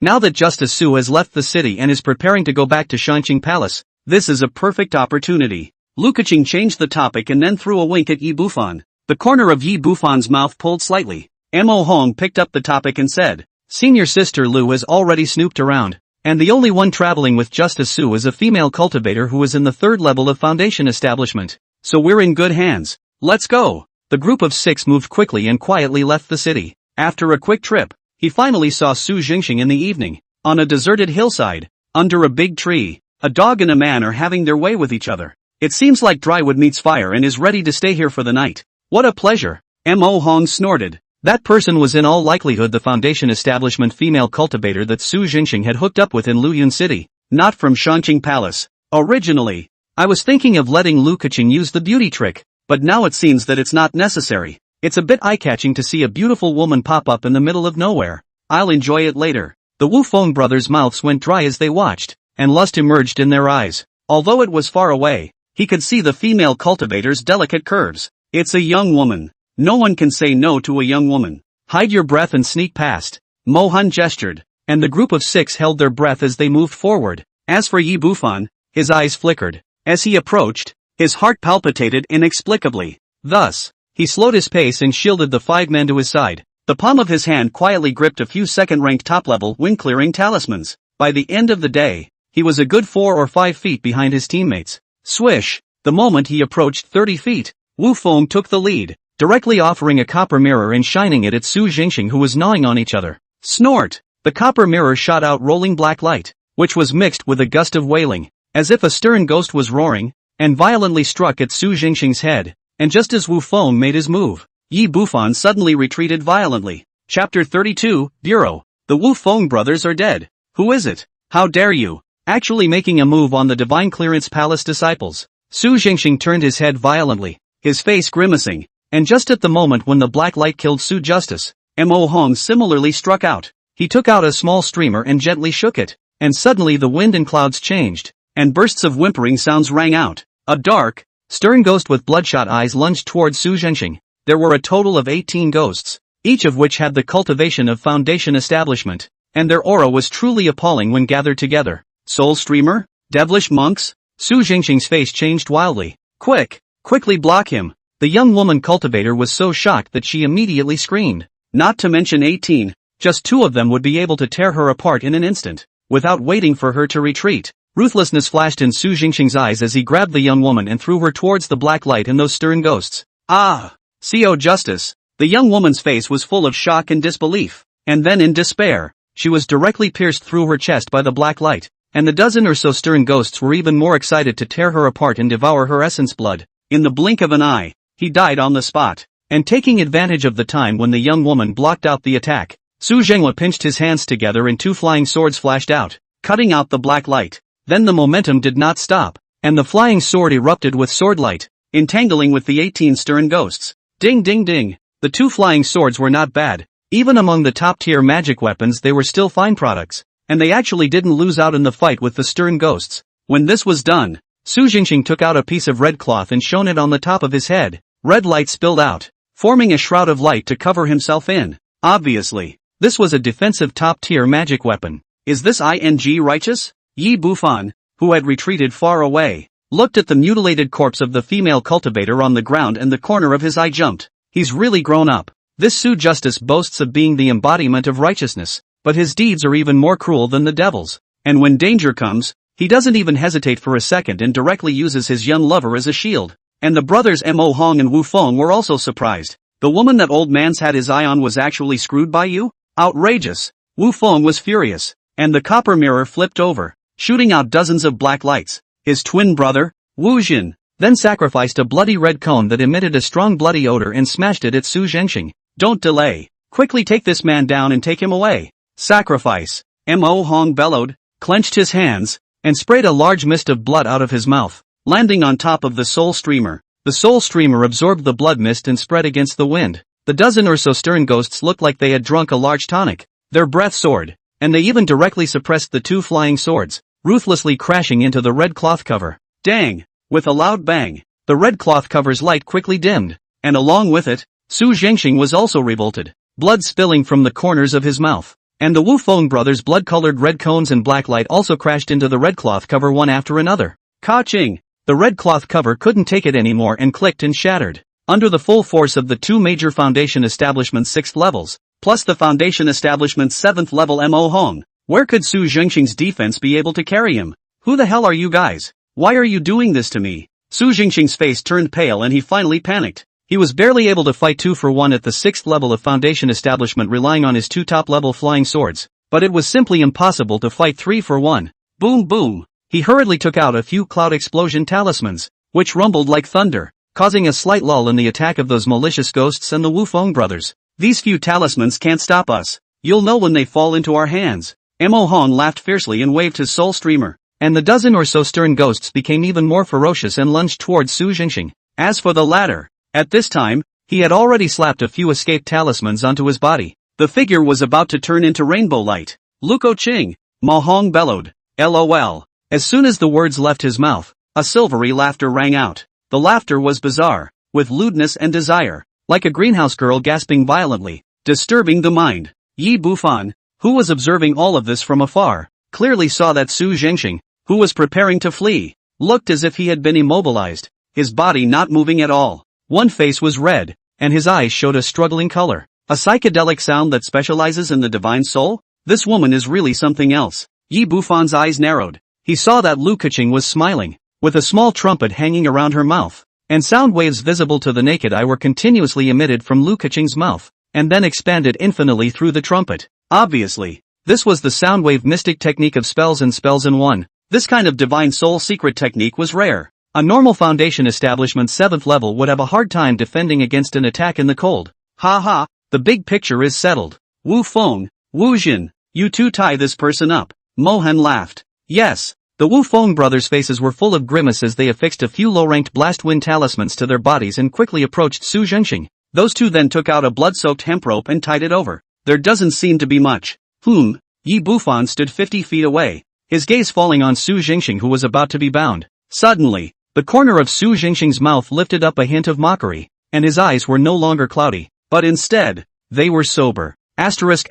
now that Justice Su has left the city and is preparing to go back to Shanqing Palace, this is a perfect opportunity. Lu Keqing changed the topic and then threw a wink at Yi Bufan. The corner of Yi Bufan's mouth pulled slightly. Mo Hong picked up the topic and said, Senior sister Lu has already snooped around, and the only one traveling with Justice Su is a female cultivator who is in the 3rd level of Foundation establishment. So we're in good hands. Let's go. The group of 6 moved quickly and quietly left the city. After a quick trip, he finally saw Su Jingxing in the evening, on a deserted hillside, under a big tree. A dog and a man are having their way with each other. It seems like drywood meets fire and is ready to stay here for the night. What a pleasure. Mo Hong snorted. That person was in all likelihood the Foundation establishment female cultivator that Su Jingxing had hooked up with in Luyun City, not from Shanqing Palace. Originally, I was thinking of letting Lu Keqing use the beauty trick, but now it seems that it's not necessary. It's a bit eye-catching to see a beautiful woman pop up in the middle of nowhere. I'll enjoy it later. The Wu Feng brothers' mouths went dry as they watched, and lust emerged in their eyes. Although it was far away, He could see the female cultivator's delicate curves. It's a young woman. No one can say no to a young woman. Hide your breath and sneak past. Mo-hun gestured, and the group of 6 held their breath as they moved forward. As for Yi Bufan, his eyes flickered. As he approached, his heart palpitated inexplicably. Thus, he slowed his pace and shielded the 5 men to his side. The palm of his hand quietly gripped a few second-ranked top-level wing-clearing talismans. By the end of the day, he was a good 4 or 5 feet behind his teammates. Swish! The moment he approached 30 feet, Wu Feng took the lead, directly offering a copper mirror and shining it at Su Jingxing, who was gnawing on each other. Snort! The copper mirror shot out rolling black light, which was mixed with a gust of wailing, as if a stern ghost was roaring, and violently struck at Su Jingxing's head, and just as Wu Feng made his move, Yi Bufan suddenly retreated violently. Chapter 32, Bureau. The Wu Feng brothers are dead. Who is it? How dare you? Actually making a move on the Divine Clearance Palace disciples. Su Jingxing turned his head violently, his face grimacing, and just at the moment when the black light killed Su Justice, Mo Hong similarly struck out. He took out a small streamer and gently shook it, and suddenly the wind and clouds changed, and bursts of whimpering sounds rang out. A dark, stern ghost with bloodshot eyes lunged towards Su Jingxing. There were a total of 18 ghosts, each of which had the cultivation of foundation establishment, and their aura was truly appalling when gathered together. Soul streamer? Devilish monks? Su Jingxing's face changed wildly. Quickly block him. The young woman cultivator was so shocked that she immediately screamed. Not to mention 18, just 2 of them would be able to tear her apart in an instant, without waiting for her to retreat. Ruthlessness flashed in Su Jingxing's eyes as he grabbed the young woman and threw her towards the black light and those stern ghosts. Ah! CO Justice! The young woman's face was full of shock and disbelief, and then in despair, she was directly pierced through her chest by the black light. And the dozen or so stern ghosts were even more excited to tear her apart and devour her essence blood. In the blink of an eye, he died on the spot. And taking advantage of the time when the young woman blocked out the attack, Su Zhenghua pinched his hands together and 2 flying swords flashed out, cutting out the black light. Then the momentum did not stop, and the flying sword erupted with sword light, entangling with the 18 stern ghosts. Ding ding ding! The 2 flying swords were not bad. Even among the top-tier magic weapons they were still fine products. And they actually didn't lose out in the fight with the stern ghosts. When this was done, Su Jingxing took out a piece of red cloth and shone it on the top of his head. Red light spilled out, forming a shroud of light to cover himself in. Obviously, this was a defensive top-tier magic weapon. Is this ING righteous? Yi Bufan, who had retreated far away, looked at the mutilated corpse of the female cultivator on the ground and the corner of his eye jumped. He's really grown up. This Su Justice boasts of being the embodiment of righteousness. But his deeds are even more cruel than the devil's. And when danger comes, he doesn't even hesitate for a second and directly uses his young lover as a shield. And the brothers Mo Hong and Wu Feng were also surprised. The woman that old man's had his eye on was actually screwed by you? Outrageous! Wu Feng was furious, and the copper mirror flipped over, shooting out dozens of black lights. His twin brother, Wu Jin, then sacrificed a bloody red cone that emitted a strong bloody odor and smashed it at Su Zhenxing. Don't delay. Quickly take this man down and take him away. Sacrifice! Mo Hong bellowed, clenched his hands, and sprayed a large mist of blood out of his mouth, landing on top of the soul streamer. The soul streamer absorbed the blood mist and spread against the wind. The dozen or so stern ghosts looked like they had drunk a large tonic. Their breath soared, and they even directly suppressed the 2 flying swords, ruthlessly crashing into the red cloth cover. Dang! With a loud bang, the red cloth cover's light quickly dimmed, and along with it, Su Zhenxing was also revolted, blood spilling from the corners of his mouth. And the Wu Feng brothers' blood-colored red cones and black light also crashed into the red cloth cover one after another. Ka-ching! The red cloth cover couldn't take it anymore and clicked and shattered. Under the full force of the 2 major foundation establishment's 6th levels, plus the foundation establishment's 7th level Mo Hong, where could Su Zhenxing's defense be able to carry him? Who the hell are you guys? Why are you doing this to me? Su Zhenxing's face turned pale and he finally panicked. He was barely able to fight 2 for 1 at the 6th level of foundation establishment relying on his 2 top-level flying swords, but it was simply impossible to fight 3 for 1. Boom boom! He hurriedly took out a few cloud explosion talismans, which rumbled like thunder, causing a slight lull in the attack of those malicious ghosts and the Wu Feng brothers. These few talismans can't stop us. You'll know when they fall into our hands. Mo Hong laughed fiercely and waved his soul streamer, and the dozen or so stern ghosts became even more ferocious and lunged towards Su Zhenxing. As for the latter, at this time, he had already slapped a few escaped talismans onto his body. The figure was about to turn into rainbow light. Luko Ching! Ma Hong bellowed. LOL. As soon as the words left his mouth, A silvery laughter rang out. The laughter was bizarre, with lewdness and desire, like a greenhouse girl gasping violently, disturbing the mind. Yi Bufan, who was observing all of this from afar, clearly saw that Su Zhengxing, who was preparing to flee, looked as if he had been immobilized, his body not moving at all. One face was red, and his eyes showed a struggling color. A psychedelic sound that specializes in the divine soul? This woman is really something else. Yi Bufan's eyes narrowed. He saw that Lu Keqing was smiling, with a small trumpet hanging around her mouth, and sound waves visible to the naked eye were continuously emitted from Lu Keqing's mouth, and then expanded infinitely through the trumpet. Obviously, this was the soundwave mystic technique of spells in one. This kind of divine soul secret technique was rare. A normal foundation establishment 7th level would have a hard time defending against an attack in the cold. Ha ha, the big picture is settled. Wu Feng, Wu Jin, you two tie this person up. Mohan laughed. Yes. The Wu Feng brothers' faces were full of grimace as they affixed a few low-ranked blast wind talismans to their bodies and quickly approached Su Zhengxing. Those two then took out a blood-soaked hemp rope and tied it over. There doesn't seem to be much. Yi Bufan stood 50 feet away, his gaze falling on Su Zhengxing who was about to be bound. Suddenly, the corner of Su Zhengxing's mouth lifted up a hint of mockery, and his eyes were no longer cloudy, but instead, they were sober. Asterisk.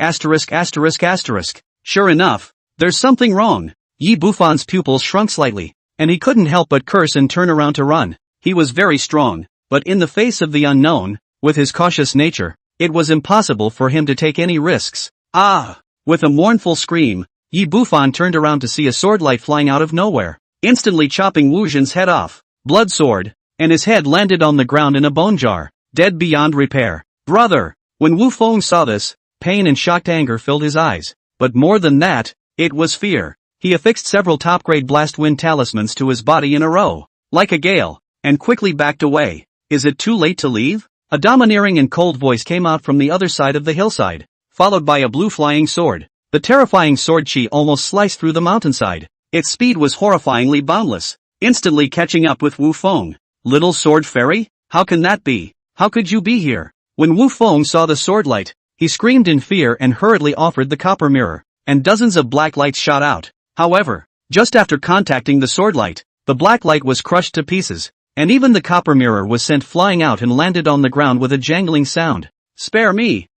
Sure enough, there's something wrong. Yi Bufan's pupils shrunk slightly, and he couldn't help but curse and turn around to run. He was very strong, but in the face of the unknown, with his cautious nature, it was impossible for him to take any risks. Ah! With a mournful scream, Yi Bufan turned around to see a sword light flying out of nowhere, instantly chopping Wu Jin's head off. Blood sword, and his head landed on the ground in a bone jar, dead beyond repair. Brother! When Wu Feng saw this, pain and shocked anger filled his eyes, but more than that, it was fear. He affixed several top-grade blast wind talismans to his body in a row, like a gale, and quickly backed away. Is it too late to leave? A domineering and cold voice came out from the other side of the hillside, followed by a blue flying sword. The terrifying sword chi almost sliced through the mountainside. Its speed was horrifyingly boundless, instantly catching up with Wu Feng. Little sword fairy? How can that be? How could you be here? When Wu Feng saw the sword light, he screamed in fear and hurriedly offered the copper mirror, and dozens of black lights shot out. However, just after contacting the sword light, the black light was crushed to pieces, and even the copper mirror was sent flying out and landed on the ground with a jangling sound. Spare me!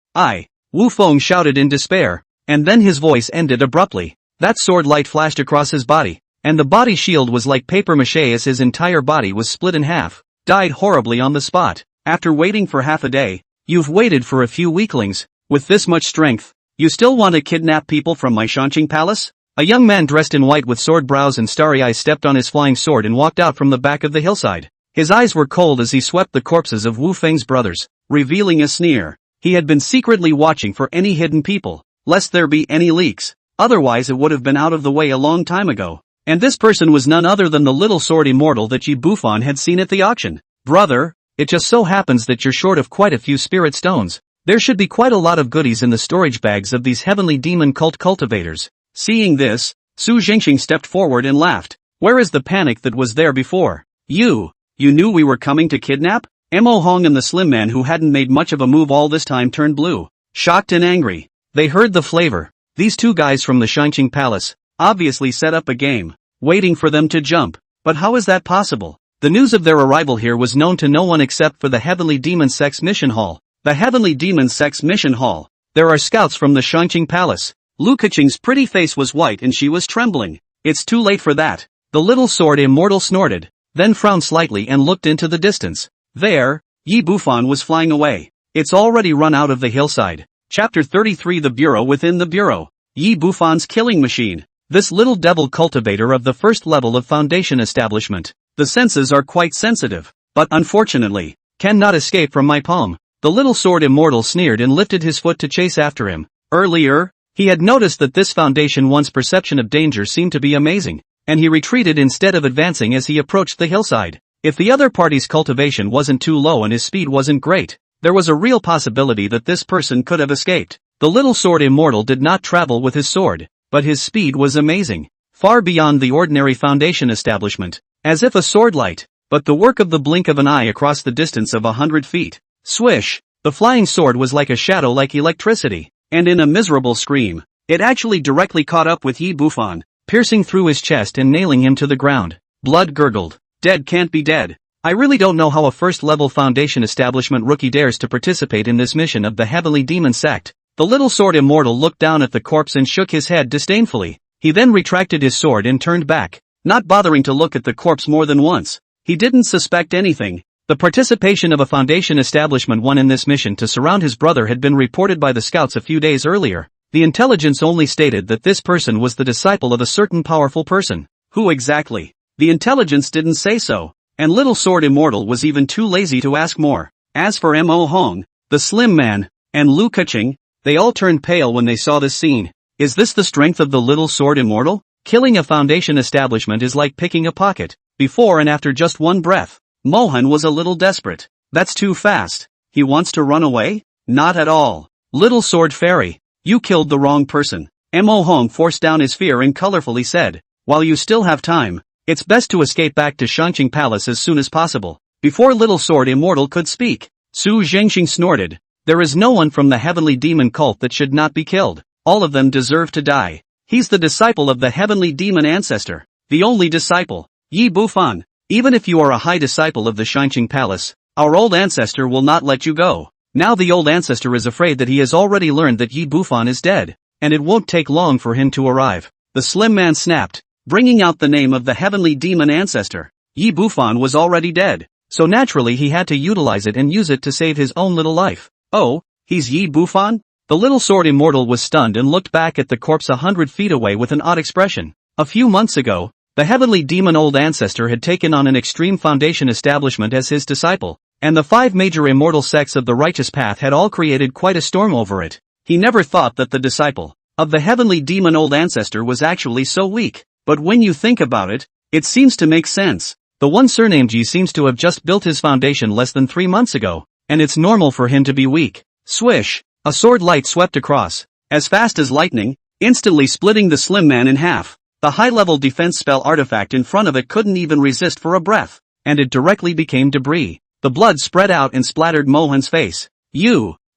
Wu Feng shouted in despair, and then his voice ended abruptly. That sword light flashed across his body, and the body shield was like papier-mâché as his entire body was split in half. Died horribly on the spot. After waiting for half a day, you've waited for a few weaklings. With this much strength, you still want to kidnap people from my Shanqing palace? A young man dressed in white with sword brows and starry eyes stepped on his flying sword and walked out from the back of the hillside. His eyes were cold as he swept the corpses of Wu Feng's brothers, revealing a sneer. He had been secretly watching for any hidden people, lest there be any leaks. Otherwise it would have been out of the way a long time ago. And this person was none other than the little sword immortal that Yi Bufan had seen at the auction. Brother, it just so happens that you're short of quite a few spirit stones. There should be quite a lot of goodies in the storage bags of these heavenly demon cult cultivators. Seeing this, Su Zhengxing stepped forward and laughed. Where is the panic that was there before? You knew we were coming to kidnap? Mo Hong and the slim man who hadn't made much of a move all this time turned blue, shocked and angry. They heard the flavor. These two guys from the Shanqing Palace obviously set up a game, waiting for them to jump. But how is that possible? The news of their arrival here was known to no one except for the Heavenly Demon Sex Mission Hall. The Heavenly Demon Sex Mission Hall. There are scouts from the Shanqing Palace. Lu Keqing's pretty face was white and she was trembling. It's too late for that. The little sword immortal snorted, then frowned slightly and looked into the distance. There, Yi Bufan was flying away. It's already run out of the hillside. Chapter 33 The Bureau Within the Bureau. Yi Bufan's killing machine. This little devil cultivator of the first level of foundation establishment. The senses are quite sensitive, but unfortunately, cannot escape from my palm. The little sword immortal sneered and lifted his foot to chase after him. Earlier, he had noticed that this foundation one's perception of danger seemed to be amazing, and he retreated instead of advancing as he approached the hillside. If the other party's cultivation wasn't too low and his speed wasn't great, there was a real possibility that this person could have escaped. The little sword immortal did not travel with his sword, but his speed was amazing, far beyond the ordinary foundation establishment, as if a sword light, but the work of the blink of an eye across the distance of 100 feet. Swish! The flying sword was like a shadow like electricity, and in a miserable scream, it actually directly caught up with Yi Bufan, piercing through his chest and nailing him to the ground. Blood gurgled. Dead can't be dead. I really don't know how a first-level Foundation Establishment rookie dares to participate in this mission of the Heavenly Demon Sect. The little sword immortal looked down at the corpse and shook his head disdainfully. He then retracted his sword and turned back, not bothering to look at the corpse more than once. He didn't suspect anything. The participation of a Foundation Establishment one in this mission to surround his brother had been reported by the scouts a few days earlier. The intelligence only stated that this person was the disciple of a certain powerful person. Who exactly? The intelligence didn't say so, and Little Sword Immortal was even too lazy to ask more. As for Mo Hong, the Slim Man, and Lu Keqing, they all turned pale when they saw this scene. Is this the strength of the Little Sword Immortal? Killing a Foundation establishment is like picking a pocket. Before and after just one breath, Mohan was a little desperate. That's too fast. He wants to run away? Not at all. Little Sword Fairy, you killed the wrong person. Mo Hong forced down his fear and colorfully said, while you still have time, it's best to escape back to Shangqing Palace as soon as possible. Before Little Sword Immortal could speak, Su Zhengxing snorted. There is no one from the Heavenly Demon cult that should not be killed. All of them deserve to die. He's the disciple of the Heavenly Demon Ancestor. The only disciple. Yi Bufan. Even if you are a high disciple of the Shangqing Palace, our old ancestor will not let you go. Now the old ancestor is afraid that he has already learned that Yi Bufan is dead, and it won't take long for him to arrive. The Slim Man snapped, bringing out the name of the Heavenly Demon Ancestor. Yi Bufan was already dead, so naturally he had to utilize it and use it to save his own little life. Oh, he's Yi Bufan? The Little Sword Immortal was stunned and looked back at the corpse 100 feet away with an odd expression. A few months ago, the Heavenly Demon Old Ancestor had taken on an extreme Foundation establishment as his disciple, and the 5 major immortal sects of the Righteous Path had all created quite a storm over it. He never thought that the disciple of the Heavenly Demon Old Ancestor was actually so weak, but when you think about it, it seems to make sense. The one surnamed Yi seems to have just built his foundation less than 3 months ago, and it's normal for him to be weak. Swish! A sword light swept across, as fast as lightning, instantly splitting the Slim Man in half. The high-level defense spell artifact in front of it couldn't even resist for a breath, and it directly became debris. The blood spread out and splattered Mohan's face.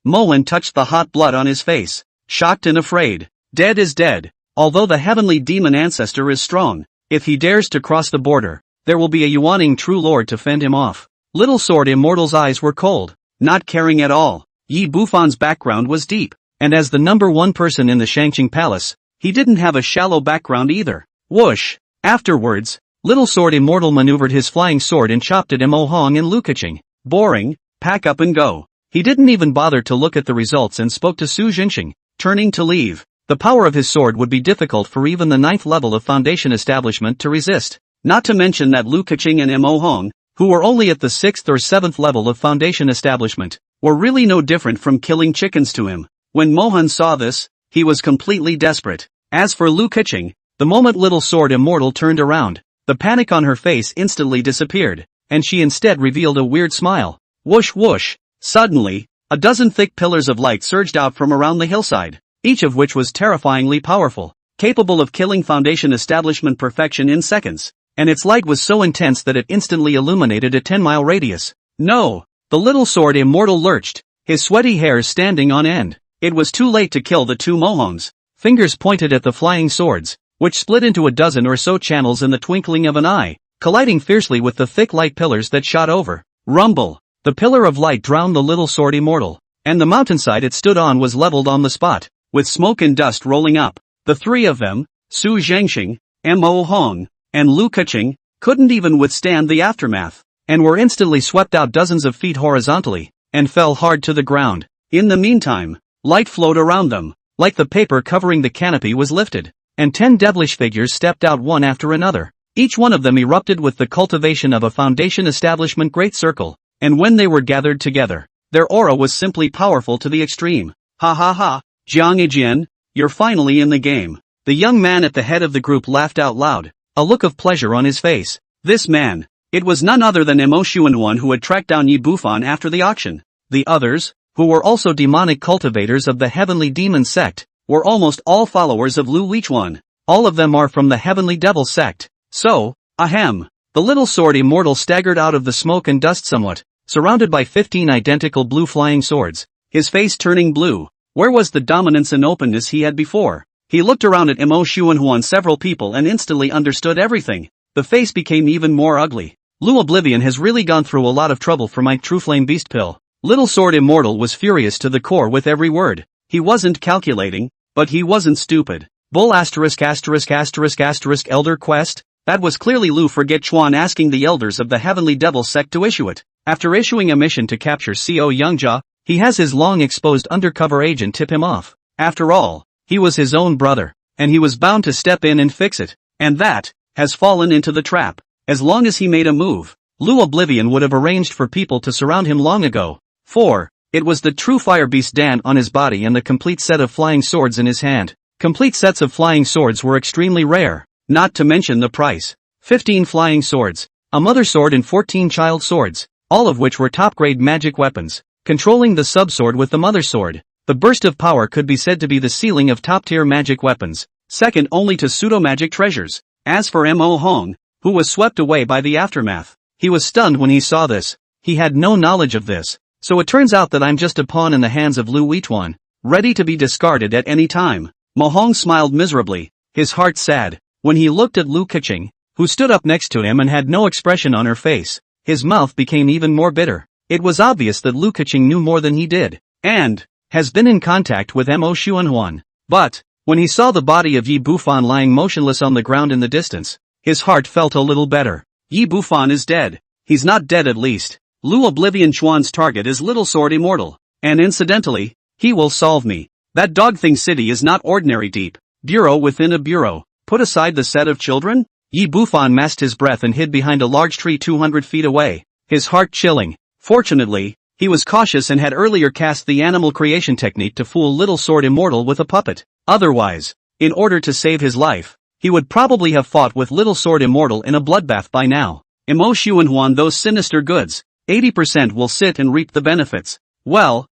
Mohan touched the hot blood on his face, shocked and afraid. Dead is dead. Although the Heavenly Demon Ancestor is strong, if he dares to cross the border, there will be a Yuaning True Lord to fend him off. Little Sword Immortal's eyes were cold, not caring at all. Yi Bufan's background was deep, and as the number 1 person in the Shangqing Palace, he didn't have a shallow background either. Whoosh! Afterwards, Little Sword Immortal maneuvered his flying sword and chopped at Mo Hong and Lu Keqing. Boring, pack up and go. He didn't even bother to look at the results and spoke to Su Zhengxing, turning to leave. The power of his sword would be difficult for even the 9th level of Foundation Establishment to resist. Not to mention that Lu Keqing and Mo Hong, who were only at the 6th or 7th level of Foundation Establishment, were really no different from killing chickens to him. When Mohan saw this, he was completely desperate. As for Lu Keqing, the moment Little Sword Immortal turned around, the panic on her face instantly disappeared, and she instead revealed a weird smile. Whoosh whoosh! Suddenly, a dozen thick pillars of light surged out from around the hillside, each of which was terrifyingly powerful, capable of killing Foundation Establishment perfection in seconds, and its light was so intense that it instantly illuminated a 10-mile radius. No! The Little Sword Immortal lurched, his sweaty hairs standing on end. It was too late to kill the 2 Mohons. Fingers pointed at the flying swords, which split into a dozen or so channels in the twinkling of an eye, colliding fiercely with the thick light pillars that shot over. Rumble! The pillar of light drowned the Little Sword Immortal, and the mountainside it stood on was leveled on the spot, with smoke and dust rolling up. The 3 of them, Su Zhengxing, Mo Hong, and Lu Keqing, couldn't even withstand the aftermath, and were instantly swept out dozens of feet horizontally, and fell hard to the ground. In the meantime, light flowed around them, like the paper covering the canopy was lifted, and 10 devilish figures stepped out one after another. Each one of them erupted with the cultivation of a Foundation Establishment great circle, and when they were gathered together, their aura was simply powerful to the extreme. Ha ha ha, Jiang Ejian, you're finally in the game. The young man at the head of the group laughed out loud, a look of pleasure on his face. This man, it was none other than Mo Xuanwan who had tracked down Yi Bufan after the auction. The others, who were also demonic cultivators of the Heavenly Demon Sect, were almost all followers of Lu Lichuan. All of them are from the Heavenly Devil Sect. So, ahem. The Little Sword Immortal staggered out of the smoke and dust somewhat, surrounded by 15 identical blue flying swords, his face turning blue. Where was the dominance and openness he had before? He looked around at Mo Xuanhuan several people and instantly understood everything. the face became even more ugly. Lu Oblivion has really gone through a lot of trouble for my True Flame Beast pill. Little Sword Immortal was furious to the core with every word. He wasn't calculating, but he wasn't stupid. Bull asterisk asterisk asterisk asterisk elder quest? That was clearly Lu Forget Chuan asking the elders of the Heavenly Devil sect to issue it. After issuing a mission to capture Co Youngjia, he has his long-exposed undercover agent tip him off. After all, he was his own brother, and he was bound to step in and fix it. And that has fallen into the trap. As long as he made a move, Lu Oblivion would have arranged for people to surround him long ago. 4. It was the true fire beast Dan on his body and the complete set of flying swords in his hand. Complete sets of flying swords were extremely rare, not to mention the price. 15 flying swords, a mother sword and 14 child swords, all of which were top-grade magic weapons, controlling the sub-sword with the mother sword. The burst of power could be said to be the ceiling of top-tier magic weapons, second only to pseudo-magic treasures. As for Mo Hong, who was swept away by the aftermath, he was stunned when he saw this. He had no knowledge of this. So it turns out that I'm just a pawn in the hands of Lu Weituan, ready to be discarded at any time. Mo Hong smiled miserably, his heart sad, when he looked at Lu Keqing, who stood up next to him and had no expression on her face. His mouth became even more bitter. It was obvious that Lu Keqing knew more than he did, and has been in contact with Mo Xuanhuan. But when he saw the body of Yi Bufan lying motionless on the ground in the distance, his heart felt a little better. Yi Bufan is dead. He's not dead at least. Lu Oblivion Chuan's target is Little Sword Immortal, and incidentally, he will solve me. That dog thing city is not ordinary deep. Bureau within a bureau. Put aside the set of children? Yi Bufan masked his breath and hid behind a large tree 200 feet away, his heart chilling. Fortunately, he was cautious and had earlier cast the animal creation technique to fool Little Sword Immortal with a puppet. Otherwise, in order to save his life, he would probably have fought with Little Sword Immortal in a bloodbath by now. Mo Xuanhuan those sinister goods. 80% will sit and reap the benefits. Well,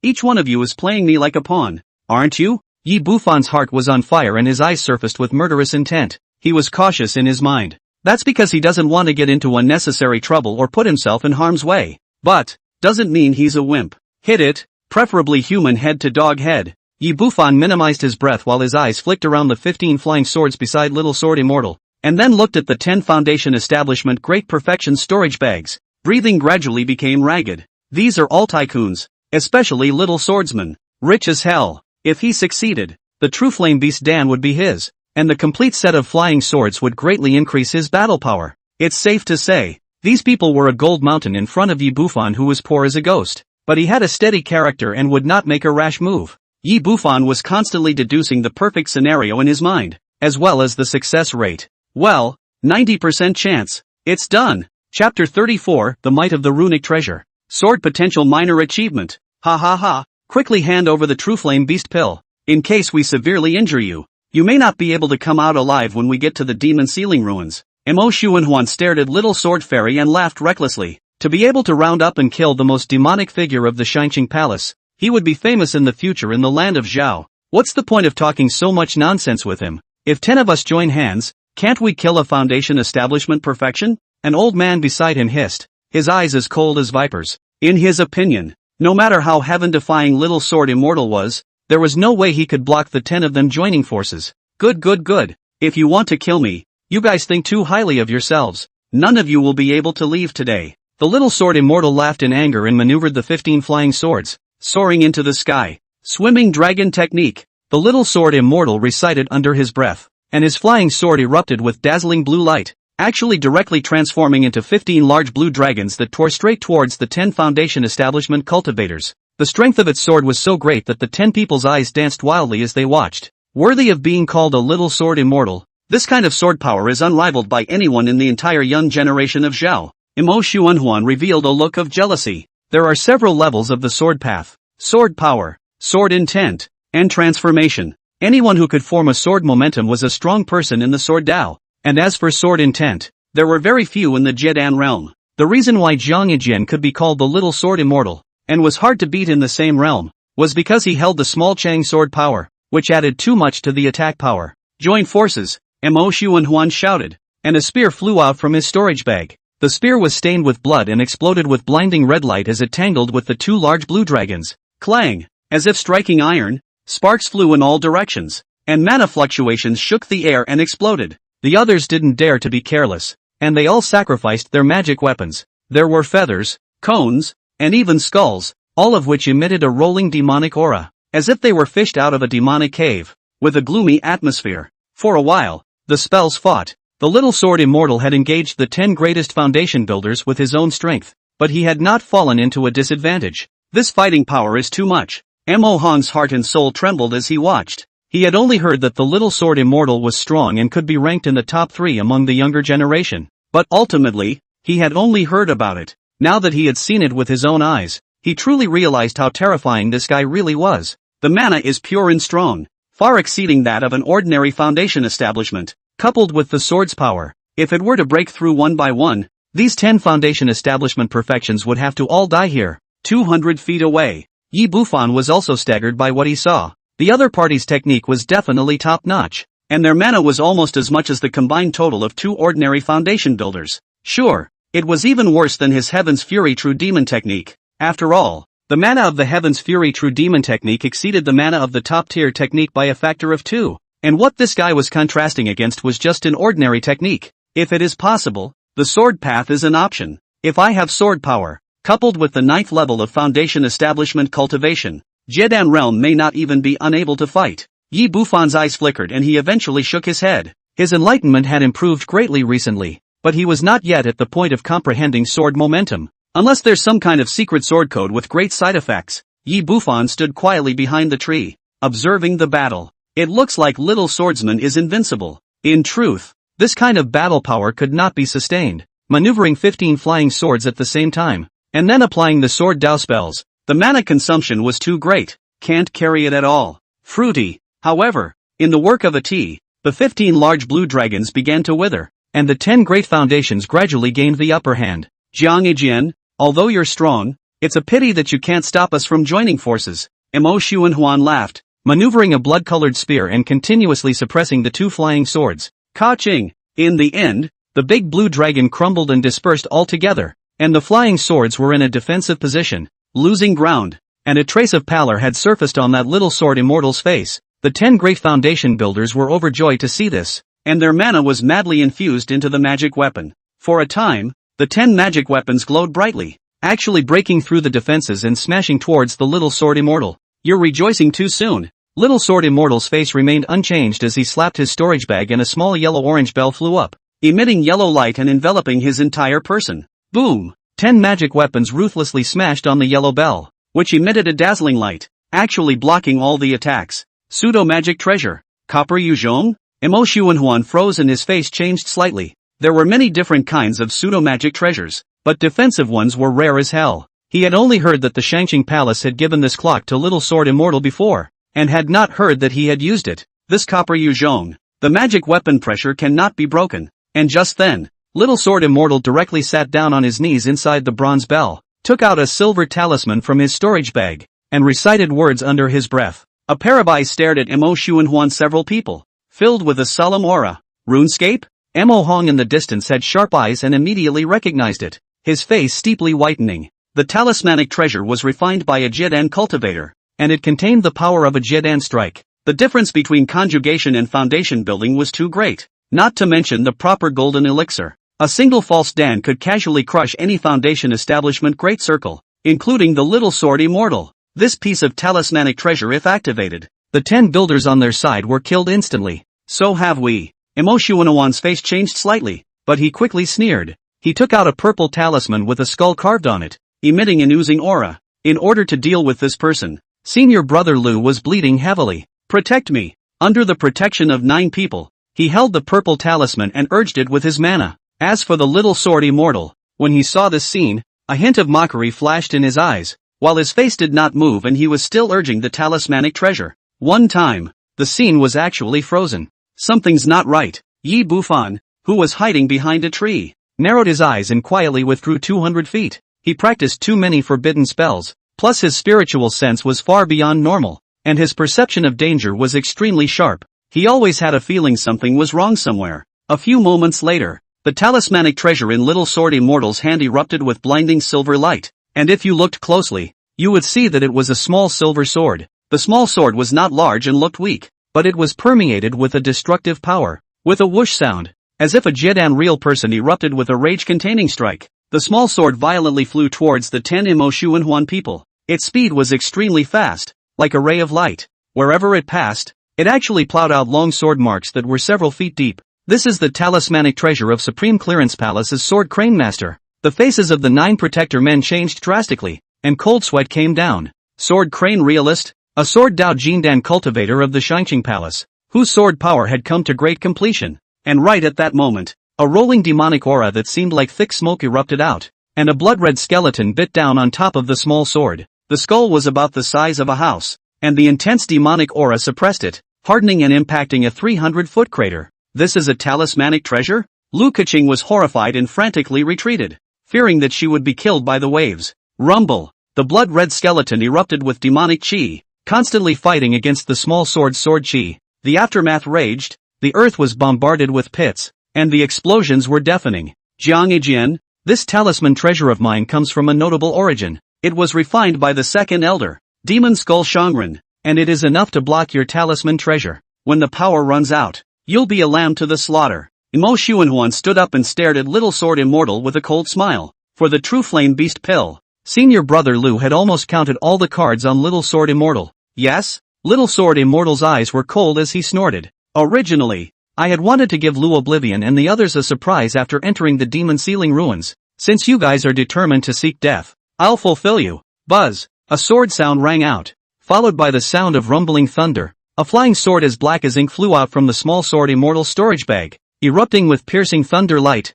each one of you is playing me like a pawn, aren't you? Yi Bufan's heart was on fire and his eyes surfaced with murderous intent. He was cautious in his mind. That's because he doesn't want to get into unnecessary trouble or put himself in harm's way. But doesn't mean he's a wimp. Hit it, preferably human head to dog head. Yi Bufan minimized his breath while his eyes flicked around the 15 flying swords beside Little Sword Immortal, and then looked at the 10 Foundation Establishment Great Perfection storage bags. Breathing gradually became ragged. These are all tycoons, especially Little Swordsman. Rich as hell. If he succeeded, the True Flame Beast Dan would be his, and the complete set of flying swords would greatly increase his battle power. It's safe to say, these people were a gold mountain in front of Yi Bufan, who was poor as a ghost, but he had a steady character and would not make a rash move. Yi Bufan was constantly deducing the perfect scenario in his mind, as well as the success rate. Well, 90% chance. It's done. Chapter 34, The Might of the Runic Treasure. Sword Potential Minor Achievement. Ha ha ha. Quickly hand over the True Flame Beast pill. In case we severely injure you, you may not be able to come out alive when we get to the Demon Ceiling Ruins. Mo Xuanhuan stared at Little Sword Fairy and laughed recklessly. To be able to round up and kill the most demonic figure of the Shining Palace, he would be famous in the future in the land of Zhao. What's the point of talking so much nonsense with him? If 10 of us join hands, can't we kill a Foundation Establishment perfection? An old man beside him hissed, his eyes as cold as vipers. In his opinion, no matter how heaven-defying Little Sword Immortal was, there was no way he could block the 10 of them joining forces. Good. If you want to kill me, you guys think too highly of yourselves. None of you will be able to leave today. The Little Sword Immortal laughed in anger and maneuvered the 15 flying swords, soaring into the sky. Swimming Dragon Technique. The Little Sword Immortal recited under his breath, and his flying sword erupted with dazzling blue light, actually directly transforming into 15 large blue dragons that tore straight towards the 10 Foundation Establishment cultivators. The strength of its sword was so great that the 10 people's eyes danced wildly as they watched. Worthy of being called a Little Sword Immortal, this kind of sword power is unrivaled by anyone in the entire young generation of Zhao. Mo Xuanhuan revealed a look of jealousy. There are several levels of the sword path: sword power, sword intent, and transformation. Anyone who could form a sword momentum was a strong person in the sword Dao. And as for sword intent, there were very few in the Jedan realm. The reason why Zhang Yijian could be called the Little Sword Immortal, and was hard to beat in the same realm, was because he held the small Chang sword power, which added too much to the attack power. Join forces, Mo Xuanhuan shouted, and a spear flew out from his storage bag. The spear was stained with blood and exploded with blinding red light as it tangled with the 2 large blue dragons. Clang! As if striking iron, sparks flew in all directions, and mana fluctuations shook the air and exploded. The others didn't dare to be careless, and they all sacrificed their magic weapons. There were feathers, cones, and even skulls, all of which emitted a rolling demonic aura, as if they were fished out of a demonic cave, with a gloomy atmosphere. For a while, the spells fought. The little sword immortal had engaged the 10 greatest foundation builders with his own strength, but he had not fallen into a disadvantage. This fighting power is too much. Mo Hong's heart and soul trembled as he watched. He had only heard that the little sword immortal was strong and could be ranked in the top 3 among the younger generation. But ultimately, he had only heard about it. Now that he had seen it with his own eyes, he truly realized how terrifying this guy really was. The mana is pure and strong, far exceeding that of an ordinary foundation establishment, coupled with the sword's power. If it were to break through one by one, these 10 foundation establishment perfections would have to all die here, 200 feet away. Yi Bufan was also staggered by what he saw. The other party's technique was definitely top-notch, and their mana was almost as much as the combined total of 2 ordinary foundation builders. Sure, it was even worse than his Heaven's Fury True Demon technique. After all, the mana of the Heaven's Fury True Demon technique exceeded the mana of the top-tier technique by a factor of 2, and what this guy was contrasting against was just an ordinary technique. If it is possible, the sword path is an option. If I have sword power, coupled with the 9th level of foundation establishment cultivation, Jedan realm may not even be unable to fight. Yi Bufan's eyes flickered and he eventually shook his head. His enlightenment had improved greatly recently, but he was not yet at the point of comprehending sword momentum. Unless there's some kind of secret sword code with great side effects. Yi Bufan stood quietly behind the tree, observing the battle. It looks like little swordsman is invincible. In truth, this kind of battle power could not be sustained. Maneuvering 15 flying swords at the same time, and then applying the sword Dao spells, the mana consumption was too great. Can't carry it at all. Fruity. However, in the work of a tea, the 15 large blue dragons began to wither, and the 10 great foundations gradually gained the upper hand. Jiang Ejian, although you're strong, it's a pity that you can't stop us from joining forces. Mo Xuanhuan laughed, maneuvering a blood-colored spear and continuously suppressing the 2 flying swords. Ka-ching! In the end, the big blue dragon crumbled and dispersed altogether, and the flying swords were in a defensive position, losing ground, and a trace of pallor had surfaced on that little sword immortal's face. The 10 great foundation builders were overjoyed to see this, and their mana was madly infused into the magic weapon. For a time, the 10 magic weapons glowed brightly, actually breaking through the defenses and smashing towards the little sword immortal. You're rejoicing too soon. Little sword immortal's face remained unchanged as he slapped his storage bag and a small yellow-orange bell flew up, emitting yellow light and enveloping his entire person. Boom! 10 magic weapons ruthlessly smashed on the yellow bell, which emitted a dazzling light, actually blocking all the attacks. Pseudo-magic treasure. Copper Yuzhong? Mo Xuanhuan froze and his face changed slightly. There were many different kinds of pseudo-magic treasures, but defensive ones were rare as hell. He had only heard that the Shangqing Palace had given this clock to Little Sword Immortal before, and had not heard that he had used it. This Copper Yuzhong, the magic weapon pressure cannot be broken. And just then, Little Sword Immortal directly sat down on his knees inside the bronze bell, took out a silver talisman from his storage bag, and recited words under his breath. A pair of eyes stared at Mo Xuanhuan. Several people, filled with a solemn aura. RuneScape? Mo Hong in the distance had sharp eyes and immediately recognized it, his face steeply whitening. The talismanic treasure was refined by a Jedan cultivator, and it contained the power of a Jedan strike. The difference between conjugation and foundation building was too great, not to mention the proper golden elixir. A single false Dan could casually crush any foundation establishment great circle, including the Little Sword Immortal. This piece of talismanic treasure, if activated, the 10 builders on their side were killed instantly. So have we. Mo Xuanhuan's face changed slightly, but he quickly sneered. He took out a purple talisman with a skull carved on it, emitting an oozing aura. In order to deal with this person, Senior Brother Lu was bleeding heavily. Protect me. Under the protection of 9 people, he held the purple talisman and urged it with his mana. As for the Little Sword Immortal, when he saw this scene, a hint of mockery flashed in his eyes, while his face did not move and he was still urging the talismanic treasure. One time, the scene was actually frozen. Something's not right. Yi Bufan, who was hiding behind a tree, narrowed his eyes and quietly withdrew 200 feet. He practiced too many forbidden spells, plus his spiritual sense was far beyond normal, and his perception of danger was extremely sharp. He always had a feeling something was wrong somewhere. A few moments later, the talismanic treasure in Little Sword Immortal's hand erupted with blinding silver light, and if you looked closely, you would see that it was a small silver sword. The small sword was not large and looked weak, but it was permeated with a destructive power. With a whoosh sound, As if a Jidan real person erupted with a rage-containing strike, the small sword violently flew towards the 10 Imo Shuanhuan people. Its speed was extremely fast, like a ray of light. Wherever it passed, it actually plowed out long sword marks that were several feet deep. This is the talismanic treasure of Supreme Clearance Palace's Sword Crane Master. The faces of the 9 protector men changed drastically, and cold sweat came down. Sword Crane Realist, a sword Dao Jindan cultivator of the Shangqing Palace, whose sword power had come to great completion. And right at that moment, a rolling demonic aura that seemed like thick smoke erupted out, and a blood-red skeleton bit down on top of the small sword. The skull was about the size of a house, and the intense demonic aura suppressed it, hardening and impacting a 300-foot crater. This is a talismanic treasure? Lu Keqing was horrified and frantically retreated, fearing that she would be killed by the waves. Rumble! The blood-red skeleton erupted with demonic qi, constantly fighting against the small sword's sword qi. The aftermath raged, the earth was bombarded with pits, and the explosions were deafening. Jiang Ejian, this talisman treasure of mine comes from a notable origin. It was refined by the second elder, Demon Skull Shangren, and it is enough to block your talisman treasure. When the power runs out, you'll be a lamb to the slaughter. Imo Shuanhuan stood up and stared at Little Sword Immortal with a cold smile. For the True Flame Beast pill, Senior Brother Lu had almost counted all the cards on Little Sword Immortal. Yes? Little Sword Immortal's eyes were cold as he snorted. Originally, I had wanted to give Lu Oblivion and the others a surprise after entering the Demon Ceiling Ruins. Since you guys are determined to seek death, I'll fulfill you. Buzz! A sword sound rang out, followed by the sound of rumbling thunder. A flying sword as black as ink flew out from the small sword Immortal's storage bag, erupting with piercing thunder light.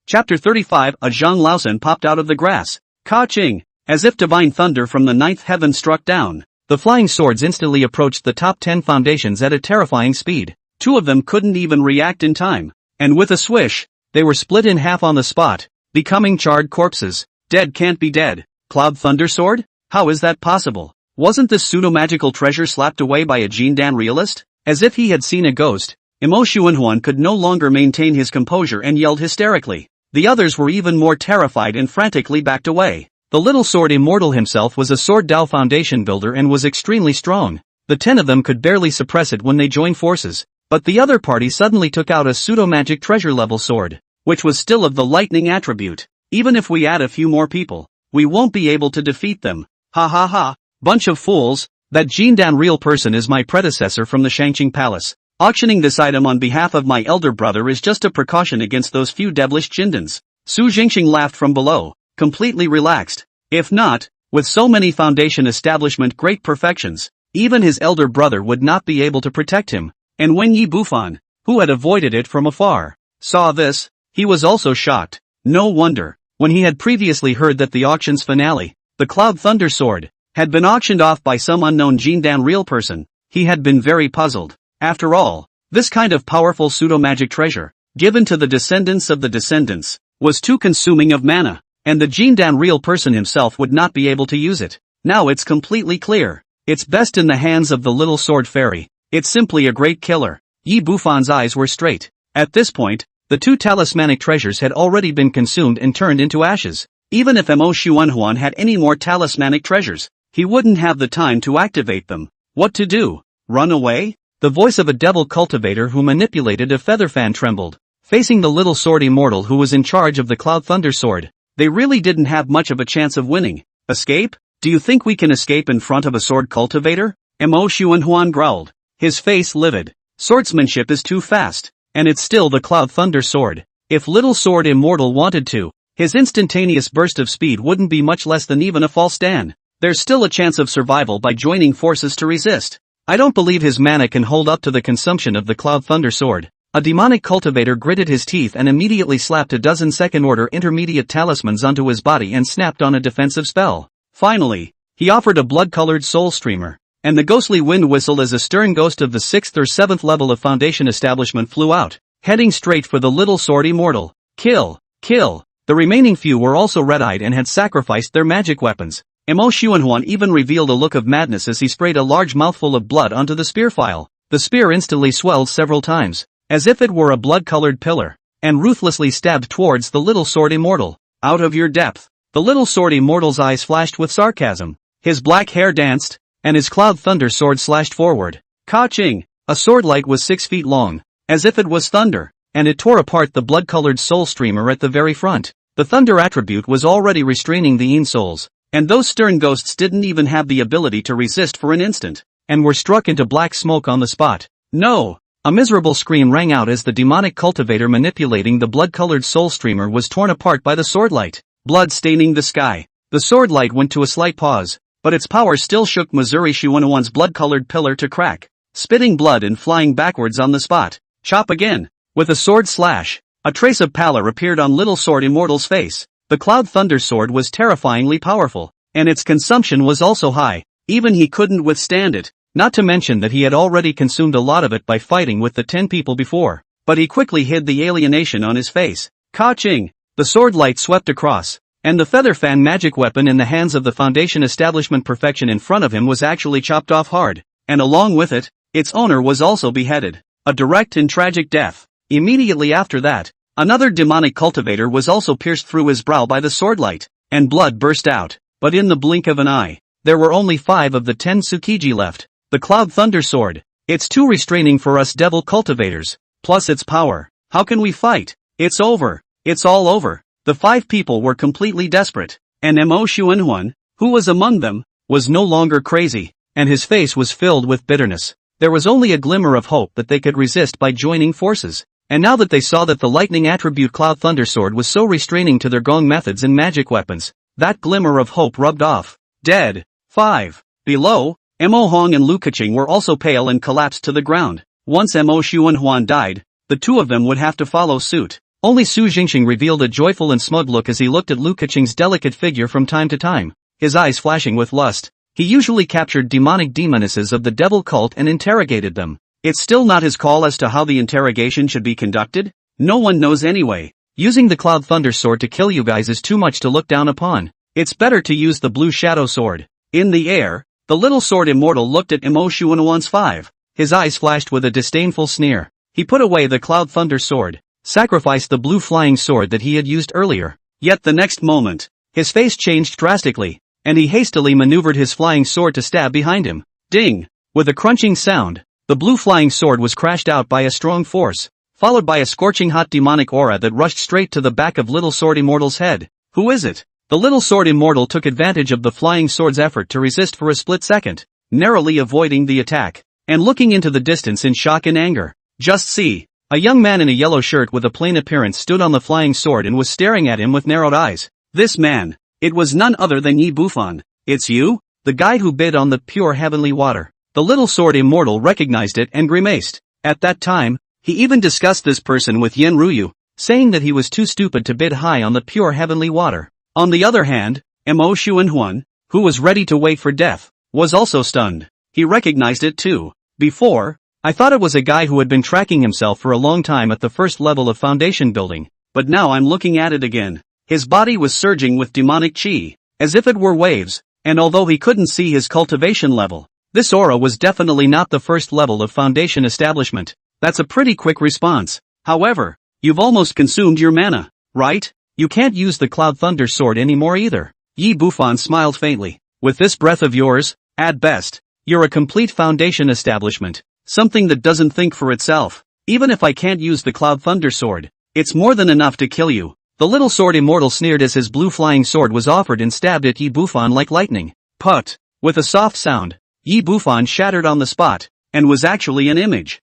Chapter 35. A Zhang Laosan popped out of the grass. Ka-ching! As if divine thunder from the ninth heaven struck down, the flying swords instantly approached the top 10 foundations at a terrifying speed. 2 of them couldn't even react in time, and with a swish, they were split in half on the spot, becoming charred corpses. Dead can't be dead. Cloud Thunder Sword? How is that possible? Wasn't this pseudo-magical treasure slapped away by a Jindan realist? As if he had seen a ghost, Imo Shuanhuan could no longer maintain his composure and yelled hysterically. The others were even more terrified and frantically backed away. The Little Sword Immortal himself was a Sword Dao Foundation builder and was extremely strong. The 10 of them could barely suppress it when they joined forces, but the other party suddenly took out a pseudo-magic treasure-level sword, which was still of the lightning attribute. Even if we add a few more people, we won't be able to defeat them. Ha ha ha, bunch of fools. That Jindan real person is my predecessor from the Shangqing Palace. Auctioning this item on behalf of my elder brother is just a precaution against those few devilish Jindans. Su Jingxing laughed from below, completely relaxed. If not, with so many Foundation establishment great perfections, even his elder brother would not be able to protect him. And when Yi Bufan, who had avoided it from afar, saw this, he was also shocked. No wonder, when he had previously heard that the auction's finale, the Cloud Thunder Sword, had been auctioned off by some unknown Jindan real person, he had been very puzzled. After all, this kind of powerful pseudo-magic treasure, given to the descendants of the descendants, was too consuming of mana, and the Jindan real person himself would not be able to use it. Now it's completely clear. It's best in the hands of the Little Sword Fairy. It's simply a great killer. Yi Bufan's eyes were straight. At this point, the 2 talismanic treasures had already been consumed and turned into ashes. Even if Imo Shuanhuan had any more talismanic treasures, he wouldn't have the time to activate them. What to do? Run away? The voice of a devil cultivator who manipulated a feather fan trembled, facing the Little Sword Immortal who was in charge of the Cloud Thunder Sword. They really didn't have much of a chance of winning. Escape? Do you think we can escape in front of a sword cultivator? Imo Shuanhuan growled, his face livid. Swordsmanship is too fast, and it's still the Cloud Thunder Sword. If Little Sword Immortal wanted to, his instantaneous burst of speed wouldn't be much less than even a false stand. There's still a chance of survival by joining forces to resist. I don't believe his mana can hold up to the consumption of the Cloud Thunder Sword. A demonic cultivator gritted his teeth and immediately slapped a dozen second-order intermediate talismans onto his body and snapped on a defensive spell. Finally, he offered a blood-colored soul streamer, and the ghostly wind whistled as a stern ghost of the 6th or 7th level of Foundation establishment flew out, heading straight for the Little Sword Immortal. Kill! Kill! The remaining few were also red-eyed and had sacrificed their magic weapons. Imo Shuanhuan even revealed a look of madness as he sprayed a large mouthful of blood onto the spear file. The spear instantly swelled several times, as if it were a blood-colored pillar, and ruthlessly stabbed towards the Little Sword Immortal. Out of your depth. The Little Sword Immortal's eyes flashed with sarcasm. His black hair danced, and his Cloud Thunder Sword slashed forward. Ka-ching! A sword light was 6 feet long, as if it was thunder. and it tore apart the blood-colored soul streamer at the very front. The thunder attribute was already restraining the Yin souls, and those stern ghosts didn't even have the ability to resist for an instant, and were struck into black smoke on the spot. No! A miserable scream rang out as the demonic cultivator manipulating the blood-colored soul streamer was torn apart by the swordlight, blood staining the sky. The swordlight went to a slight pause, but its power still shook Missouri Shuonuan's blood-colored pillar to crack, spitting blood and flying backwards on the spot. Chop again! With a sword slash, a trace of pallor appeared on Little Sword Immortal's face. The Cloud Thunder Sword was terrifyingly powerful, and its consumption was also high. Even he couldn't withstand it, not to mention that he had already consumed a lot of it by fighting with the 10 people before. But he quickly hid the alienation on his face. Ka-ching! The sword light swept across, and the feather fan magic weapon in the hands of the Foundation Establishment Perfection in front of him was actually chopped off hard, and along with it, its owner was also beheaded. A direct and tragic death. Immediately after that, another demonic cultivator was also pierced through his brow by the swordlight, and blood burst out. But in the blink of an eye, there were only 5 of the 10 Tsukiji left. The Cloud Thunder Sword. It's too restraining for us devil cultivators. Plus its power. How can we fight? It's over. It's all over. The 5 people were completely desperate. And Mo Xuanhuan, who was among them, was no longer crazy, and his face was filled with bitterness. There was only a glimmer of hope that they could resist by joining forces. And now that they saw that the lightning attribute Cloud Thunder Sword was so restraining to their gong methods and magic weapons, that glimmer of hope rubbed off. Dead. 5. Below, Mo Hong and Lu Keqing were also pale and collapsed to the ground. Once Mo Xuanhuan died, the 2 of them would have to follow suit. Only Su Jingxing revealed a joyful and smug look as he looked at Lu Keqing's delicate figure from time to time, his eyes flashing with lust. He usually captured demonic demonesses of the devil cult and interrogated them. It's still not his call as to how the interrogation should be conducted? No one knows anyway. Using the Cloud Thunder Sword to kill you guys is too much to look down upon. It's better to use the Blue Shadow Sword. In the air, the Little Sword Immortal looked at Mo Xuanhuan's 5. His eyes flashed with a disdainful sneer. He put away the Cloud Thunder Sword, sacrificed the blue flying sword that he had used earlier. Yet the next moment, his face changed drastically, and he hastily maneuvered his flying sword to stab behind him. Ding! With a crunching sound, the blue flying sword was crashed out by a strong force, followed by a scorching hot demonic aura that rushed straight to the back of Little Sword Immortal's head. Who is it? The Little Sword Immortal took advantage of the flying sword's effort to resist for a split second, narrowly avoiding the attack, and looking into the distance in shock and anger. Just see! A young man in a yellow shirt with a plain appearance stood on the flying sword and was staring at him with narrowed eyes. This man, it was none other than Yi Bufan. It's you? The guy who bid on the pure heavenly water. The Little Sword Immortal recognized it and grimaced. At that time, he even discussed this person with Yen Ruyu, saying that he was too stupid to bid high on the pure heavenly water. On the other hand, Mo Xuanhuan, who was ready to wait for death, was also stunned. He recognized it too. Before, I thought it was a guy who had been tracking himself for a long time at the first level of foundation building, but now I'm looking at it again. His body was surging with demonic chi, as if it were waves, and although he couldn't see his cultivation level, this aura was definitely not the first level of foundation establishment. That's a pretty quick response. However, you've almost consumed your mana, right? You can't use the Cloud Thunder Sword anymore either. Yi Bufan smiled faintly. With this breath of yours, at best, you're a complete foundation establishment, something that doesn't think for itself. Even if I can't use the Cloud Thunder Sword, it's more than enough to kill you. The Little Sword Immortal sneered as his blue flying sword was offered and stabbed at Yi Bufan like lightning. Put! With a soft sound, Yi Bufan shattered on the spot, and was actually an image.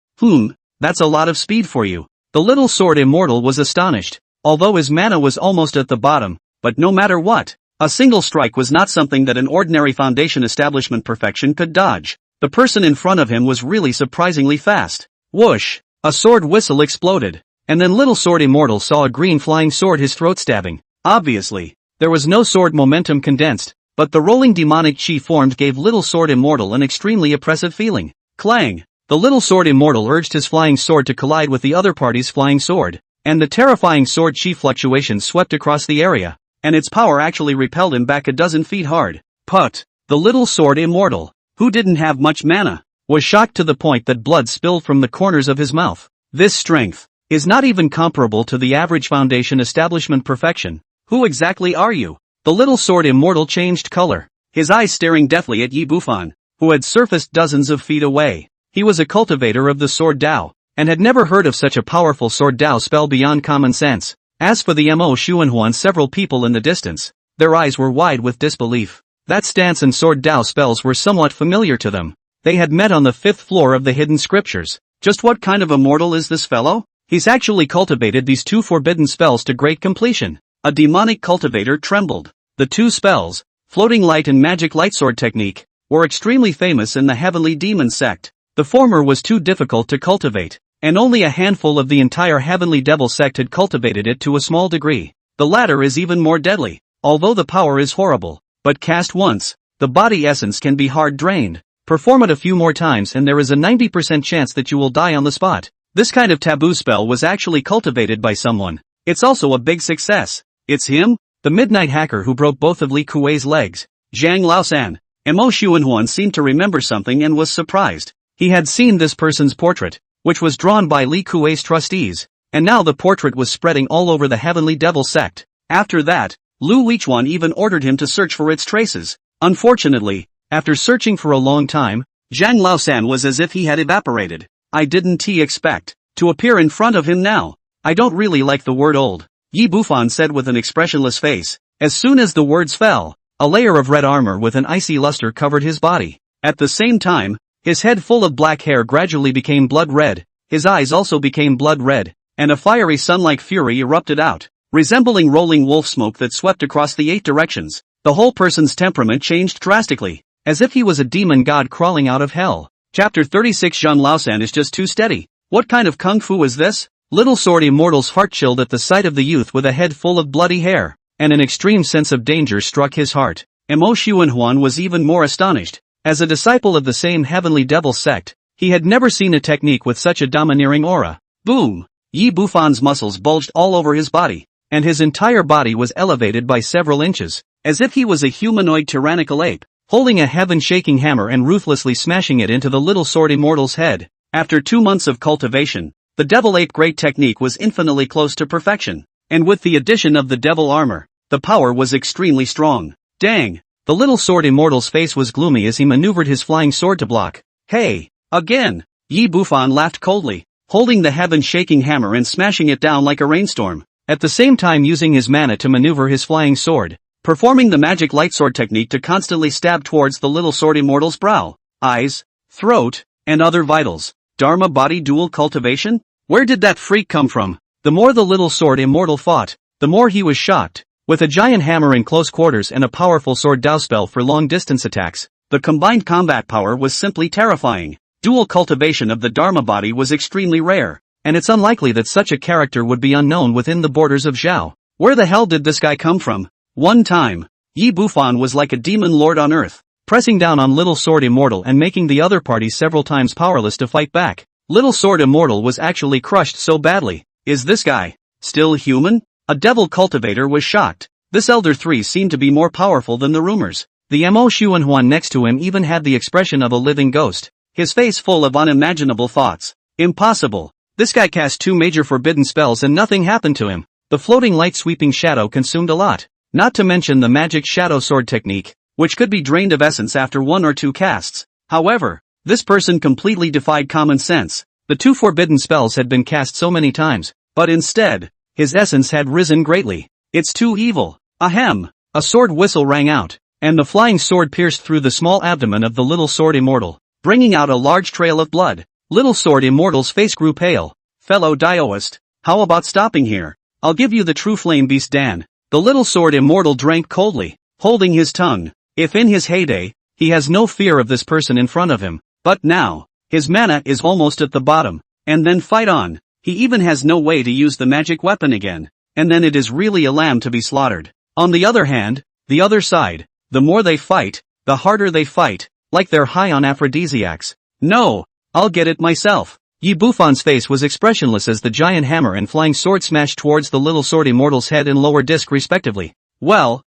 That's a lot of speed for you. The Little Sword Immortal was astonished, although his mana was almost at the bottom, but no matter what, a single strike was not something that an ordinary foundation establishment perfection could dodge. The person in front of him was really surprisingly fast. Whoosh! A sword whistle exploded, and then Little Sword Immortal saw a green flying sword his throat stabbing. Obviously, there was no sword momentum condensed, but the rolling demonic chi formed gave Little Sword Immortal an extremely oppressive feeling. Clang! The Little Sword Immortal urged his flying sword to collide with the other party's flying sword, and the terrifying sword chi fluctuation swept across the area, and its power actually repelled him back a dozen feet hard. Put! The Little Sword Immortal, who didn't have much mana, was shocked to the point that blood spilled from the corners of his mouth. This strength is not even comparable to the average foundation establishment perfection. Who exactly are you? The Little Sword Immortal changed color, his eyes staring deathly at Yi Bufan, who had surfaced dozens of feet away. He was a cultivator of the Sword Dao. and had never heard of such a powerful sword Dao spell beyond common sense. As for the Mo Xuanhuan, several people in the distance, their eyes were wide with disbelief. That stance and sword Dao spells were somewhat familiar to them. They had met on the 5th floor of the hidden scriptures. Just what kind of a mortal is this fellow? He's actually cultivated these 2 forbidden spells to great completion. A demonic cultivator trembled. The 2 spells, floating light and magic lightsword technique, were extremely famous in the heavenly demon sect. The former was too difficult to cultivate, and only a handful of the entire heavenly devil sect had cultivated it to a small degree. The latter is even more deadly, although the power is horrible, but cast once, the body essence can be hard drained. Perform it a few more times and there is a 90% chance that you will die on the spot. This kind of taboo spell was actually cultivated by someone. It's also a big success. It's him, the midnight hacker who broke both of Li Kuei's legs. Zhang Laosan. Mo Xuanhuan seemed to remember something and was surprised. He had seen this person's portrait, which was drawn by Li Kuei's trustees, and now the portrait was spreading all over the heavenly devil sect. After that, Lu Lichuan even ordered him to search for its traces. Unfortunately, after searching for a long time, Zhang Laosan was as if he had evaporated. I didn't expect to appear in front of him now. I don't really like the word old, Yi Bufan said with an expressionless face. As soon as the words fell, a layer of red armor with an icy luster covered his body. At the same time, his head full of black hair gradually became blood red, his eyes also became blood red, and a fiery sun-like fury erupted out, resembling rolling wolf smoke that swept across the 8 directions. The whole person's temperament changed drastically, as if he was a demon god crawling out of hell. Chapter 36. Zhang Laosan is just too steady. What kind of kung fu is this? Little sword immortal's heart chilled at the sight of the youth with a head full of bloody hair, and an extreme sense of danger struck his heart. Mo Xuanhuan was even more astonished. As a disciple of the same heavenly devil sect, he had never seen a technique with such a domineering aura. Boom! Yi Bufan's muscles bulged all over his body, and his entire body was elevated by several inches, as if he was a humanoid tyrannical ape, holding a heaven-shaking hammer and ruthlessly smashing it into the little sword immortal's head. After 2 months of cultivation, the devil ape great technique was infinitely close to perfection, and with the addition of the devil armor, the power was extremely strong. Dang! The little sword immortal's face was gloomy as he maneuvered his flying sword to block. Hey! Again! Yi Bufan laughed coldly, holding the heaven-shaking hammer and smashing it down like a rainstorm, at the same time using his mana to maneuver his flying sword, performing the magic lightsword technique to constantly stab towards the little sword immortal's brow, eyes, throat, and other vitals. Dharma body dual cultivation? Where did that freak come from? The more the little sword immortal fought, the more he was shocked. With a giant hammer in close quarters and a powerful sword Dao spell for long-distance attacks, the combined combat power was simply terrifying. Dual cultivation of the Dharma body was extremely rare, and it's unlikely that such a character would be unknown within the borders of Zhao. Where the hell did this guy come from? One time, Yi Bufan was like a demon lord on earth, pressing down on Little Sword Immortal and making the other party several times powerless to fight back. Little Sword Immortal was actually crushed so badly. Is this guy still human? A devil cultivator was shocked. This Elder 3 seemed to be more powerful than the rumors. The Mo Xuanhuan next to him even had the expression of a living ghost, his face full of unimaginable thoughts. Impossible. This guy cast 2 major forbidden spells and nothing happened to him. The floating light sweeping shadow consumed a lot. Not to mention the magic shadow sword technique, which could be drained of essence after 1 or 2 casts. However, this person completely defied common sense. The 2 forbidden spells had been cast so many times, but instead, his essence had risen greatly. It's too evil. Ahem! A sword whistle rang out, and the flying sword pierced through the small abdomen of the little sword immortal, bringing out a large trail of blood. Little sword immortal's face grew pale. Fellow Daoist, how about stopping here? I'll give you the true flame beast Dan. The little sword immortal drank coldly, holding his tongue. If in his heyday, he has no fear of this person in front of him, but now, his mana is almost at the bottom, and then fight on. He even has no way to use the magic weapon again, and then it is really a lamb to be slaughtered. On the other hand, the other side, the more they fight, the harder they fight, like they're high on aphrodisiacs. No, I'll get it myself. Yi Bufan's face was expressionless as the giant hammer and flying sword smashed towards the little sword immortal's head and lower disc respectively. Well,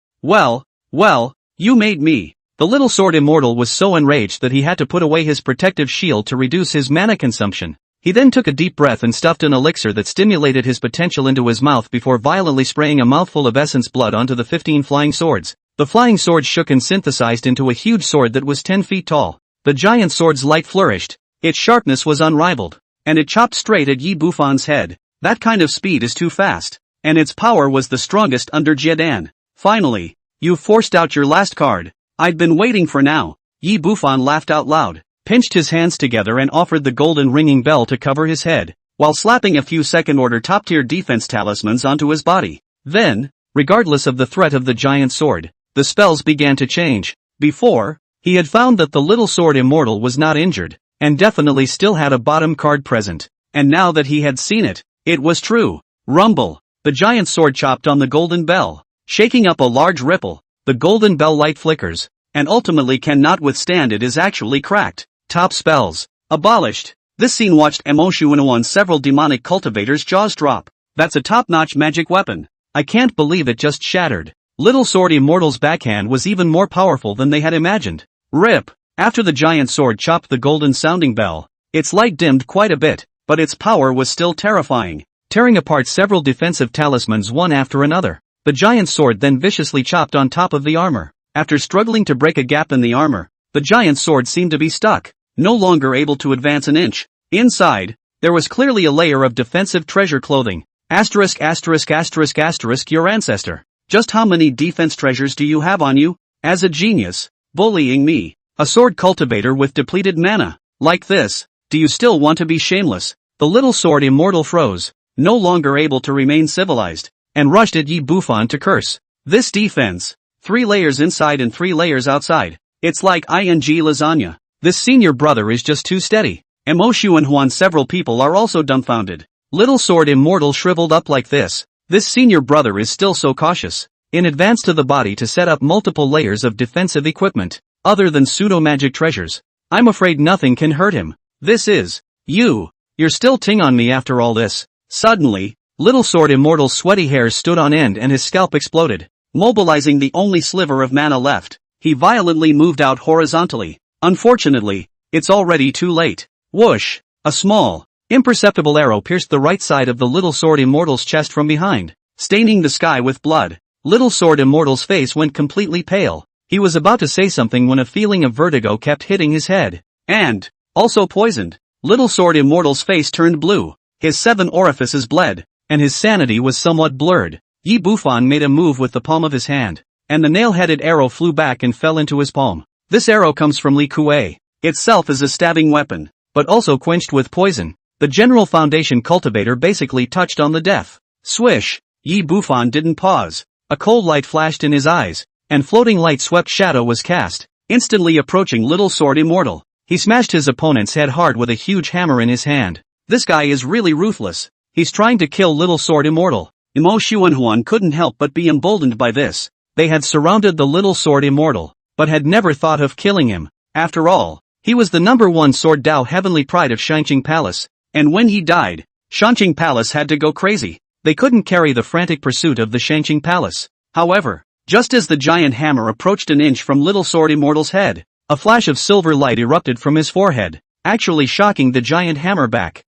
you made me. The little sword immortal was so enraged that he had to put away his protective shield to reduce his mana consumption. He then took a deep breath and stuffed an elixir that stimulated his potential into his mouth before violently spraying a mouthful of essence blood onto the 15 flying swords. The flying sword shook and synthesized into a huge sword that was 10 feet tall. The giant sword's light flourished. Its sharpness was unrivaled. and it chopped straight at Yi Bufan's head. That kind of speed is too fast, and its power was the strongest under Jiedan. Finally, you've forced out your last card. I'd been waiting for now. Yi Bufan laughed out loud, pinched his hands together and offered the golden ringing bell to cover his head, while slapping a few second-order top-tier defense talismans onto his body. Then, regardless of the threat of the giant sword, the spells began to change. Before, he had found that the little sword immortal was not injured, and definitely still had a bottom card present. And now that he had seen it, it was true. Rumble. The giant sword chopped on the golden bell, shaking up a large ripple. The golden bell light flickers, and ultimately cannot withstand it is actually cracked. Top spells. Abolished. This scene watched Mo Shuanwan's several demonic cultivators' jaws drop. That's a top-notch magic weapon. I can't believe it just shattered. Little Sword Immortal's backhand was even more powerful than they had imagined. RIP. After the giant sword chopped the golden sounding bell, its light dimmed quite a bit, but its power was still terrifying, tearing apart several defensive talismans one after another. The giant sword then viciously chopped on top of the armor. After struggling to break a gap in the armor, the giant sword seemed to be stuck, no longer able to advance an inch. Inside, there was clearly a layer of defensive treasure clothing. Asterisk asterisk asterisk asterisk your ancestor. Just how many defense treasures do you have on you? As a genius, bullying me, a sword cultivator with depleted mana, like this, do you still want to be shameless? The little sword immortal froze, no longer able to remain civilized, and rushed at Yi Bufan to curse. This defense, 3 layers inside and 3 layers outside. It's like ing lasagna. This senior brother is just too steady. Mo Shuanhuan several people are also dumbfounded. Little sword immortal shriveled up like this. This senior brother is still so cautious. In advance to the body to set up multiple layers of defensive equipment, other than pseudo-magic treasures. I'm afraid nothing can hurt him. This is, you're still ting on me after all this. Suddenly, Little Sword Immortal's sweaty hairs stood on end and his scalp exploded. Mobilizing the only sliver of mana left, he violently moved out horizontally. Unfortunately, it's already too late. Whoosh! A small, imperceptible arrow pierced the right side of the Little Sword Immortal's chest from behind, staining the sky with blood. Little Sword Immortal's face went completely pale. He was about to say something when a feeling of vertigo kept hitting his head. And, also poisoned, Little Sword Immortal's face turned blue, his 7 orifices bled, and his sanity was somewhat blurred. Yi Bufan made a move with the palm of his hand, and the nail-headed arrow flew back and fell into his palm. This arrow comes from Li Kuei. Itself is a stabbing weapon, but also quenched with poison. The General Foundation cultivator basically touched on the death. Swish! Yi Bufan didn't pause. A cold light flashed in his eyes, and floating light-swept shadow was cast, instantly approaching Little Sword Immortal. He smashed his opponent's head hard with a huge hammer in his hand. This guy is really ruthless. He's trying to kill Little Sword Immortal. Mo Shuanhuan couldn't help but be emboldened by this. They had surrounded the Little Sword Immortal, but had never thought of killing him. After all, he was the #1 Sword Dao heavenly pride of Shanqing Palace, and when he died, Shanqing Palace had to go crazy. They couldn't carry the frantic pursuit of the Shanqing Palace. However, just as the giant hammer approached an inch from Little Sword Immortal's head, a flash of silver light erupted from his forehead, actually shocking the giant hammer back.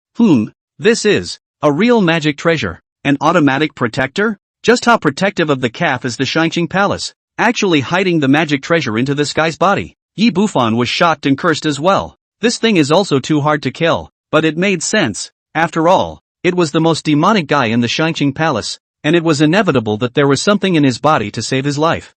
This is a real magic treasure. An automatic protector? Just how protective of the calf is the Shanqing Palace, actually hiding the magic treasure into this guy's body? Yi Bufan was shocked and cursed as well. This thing is also too hard to kill, but it made sense. After all, it was the most demonic guy in the Shanqing Palace, and it was inevitable that there was something in his body to save his life.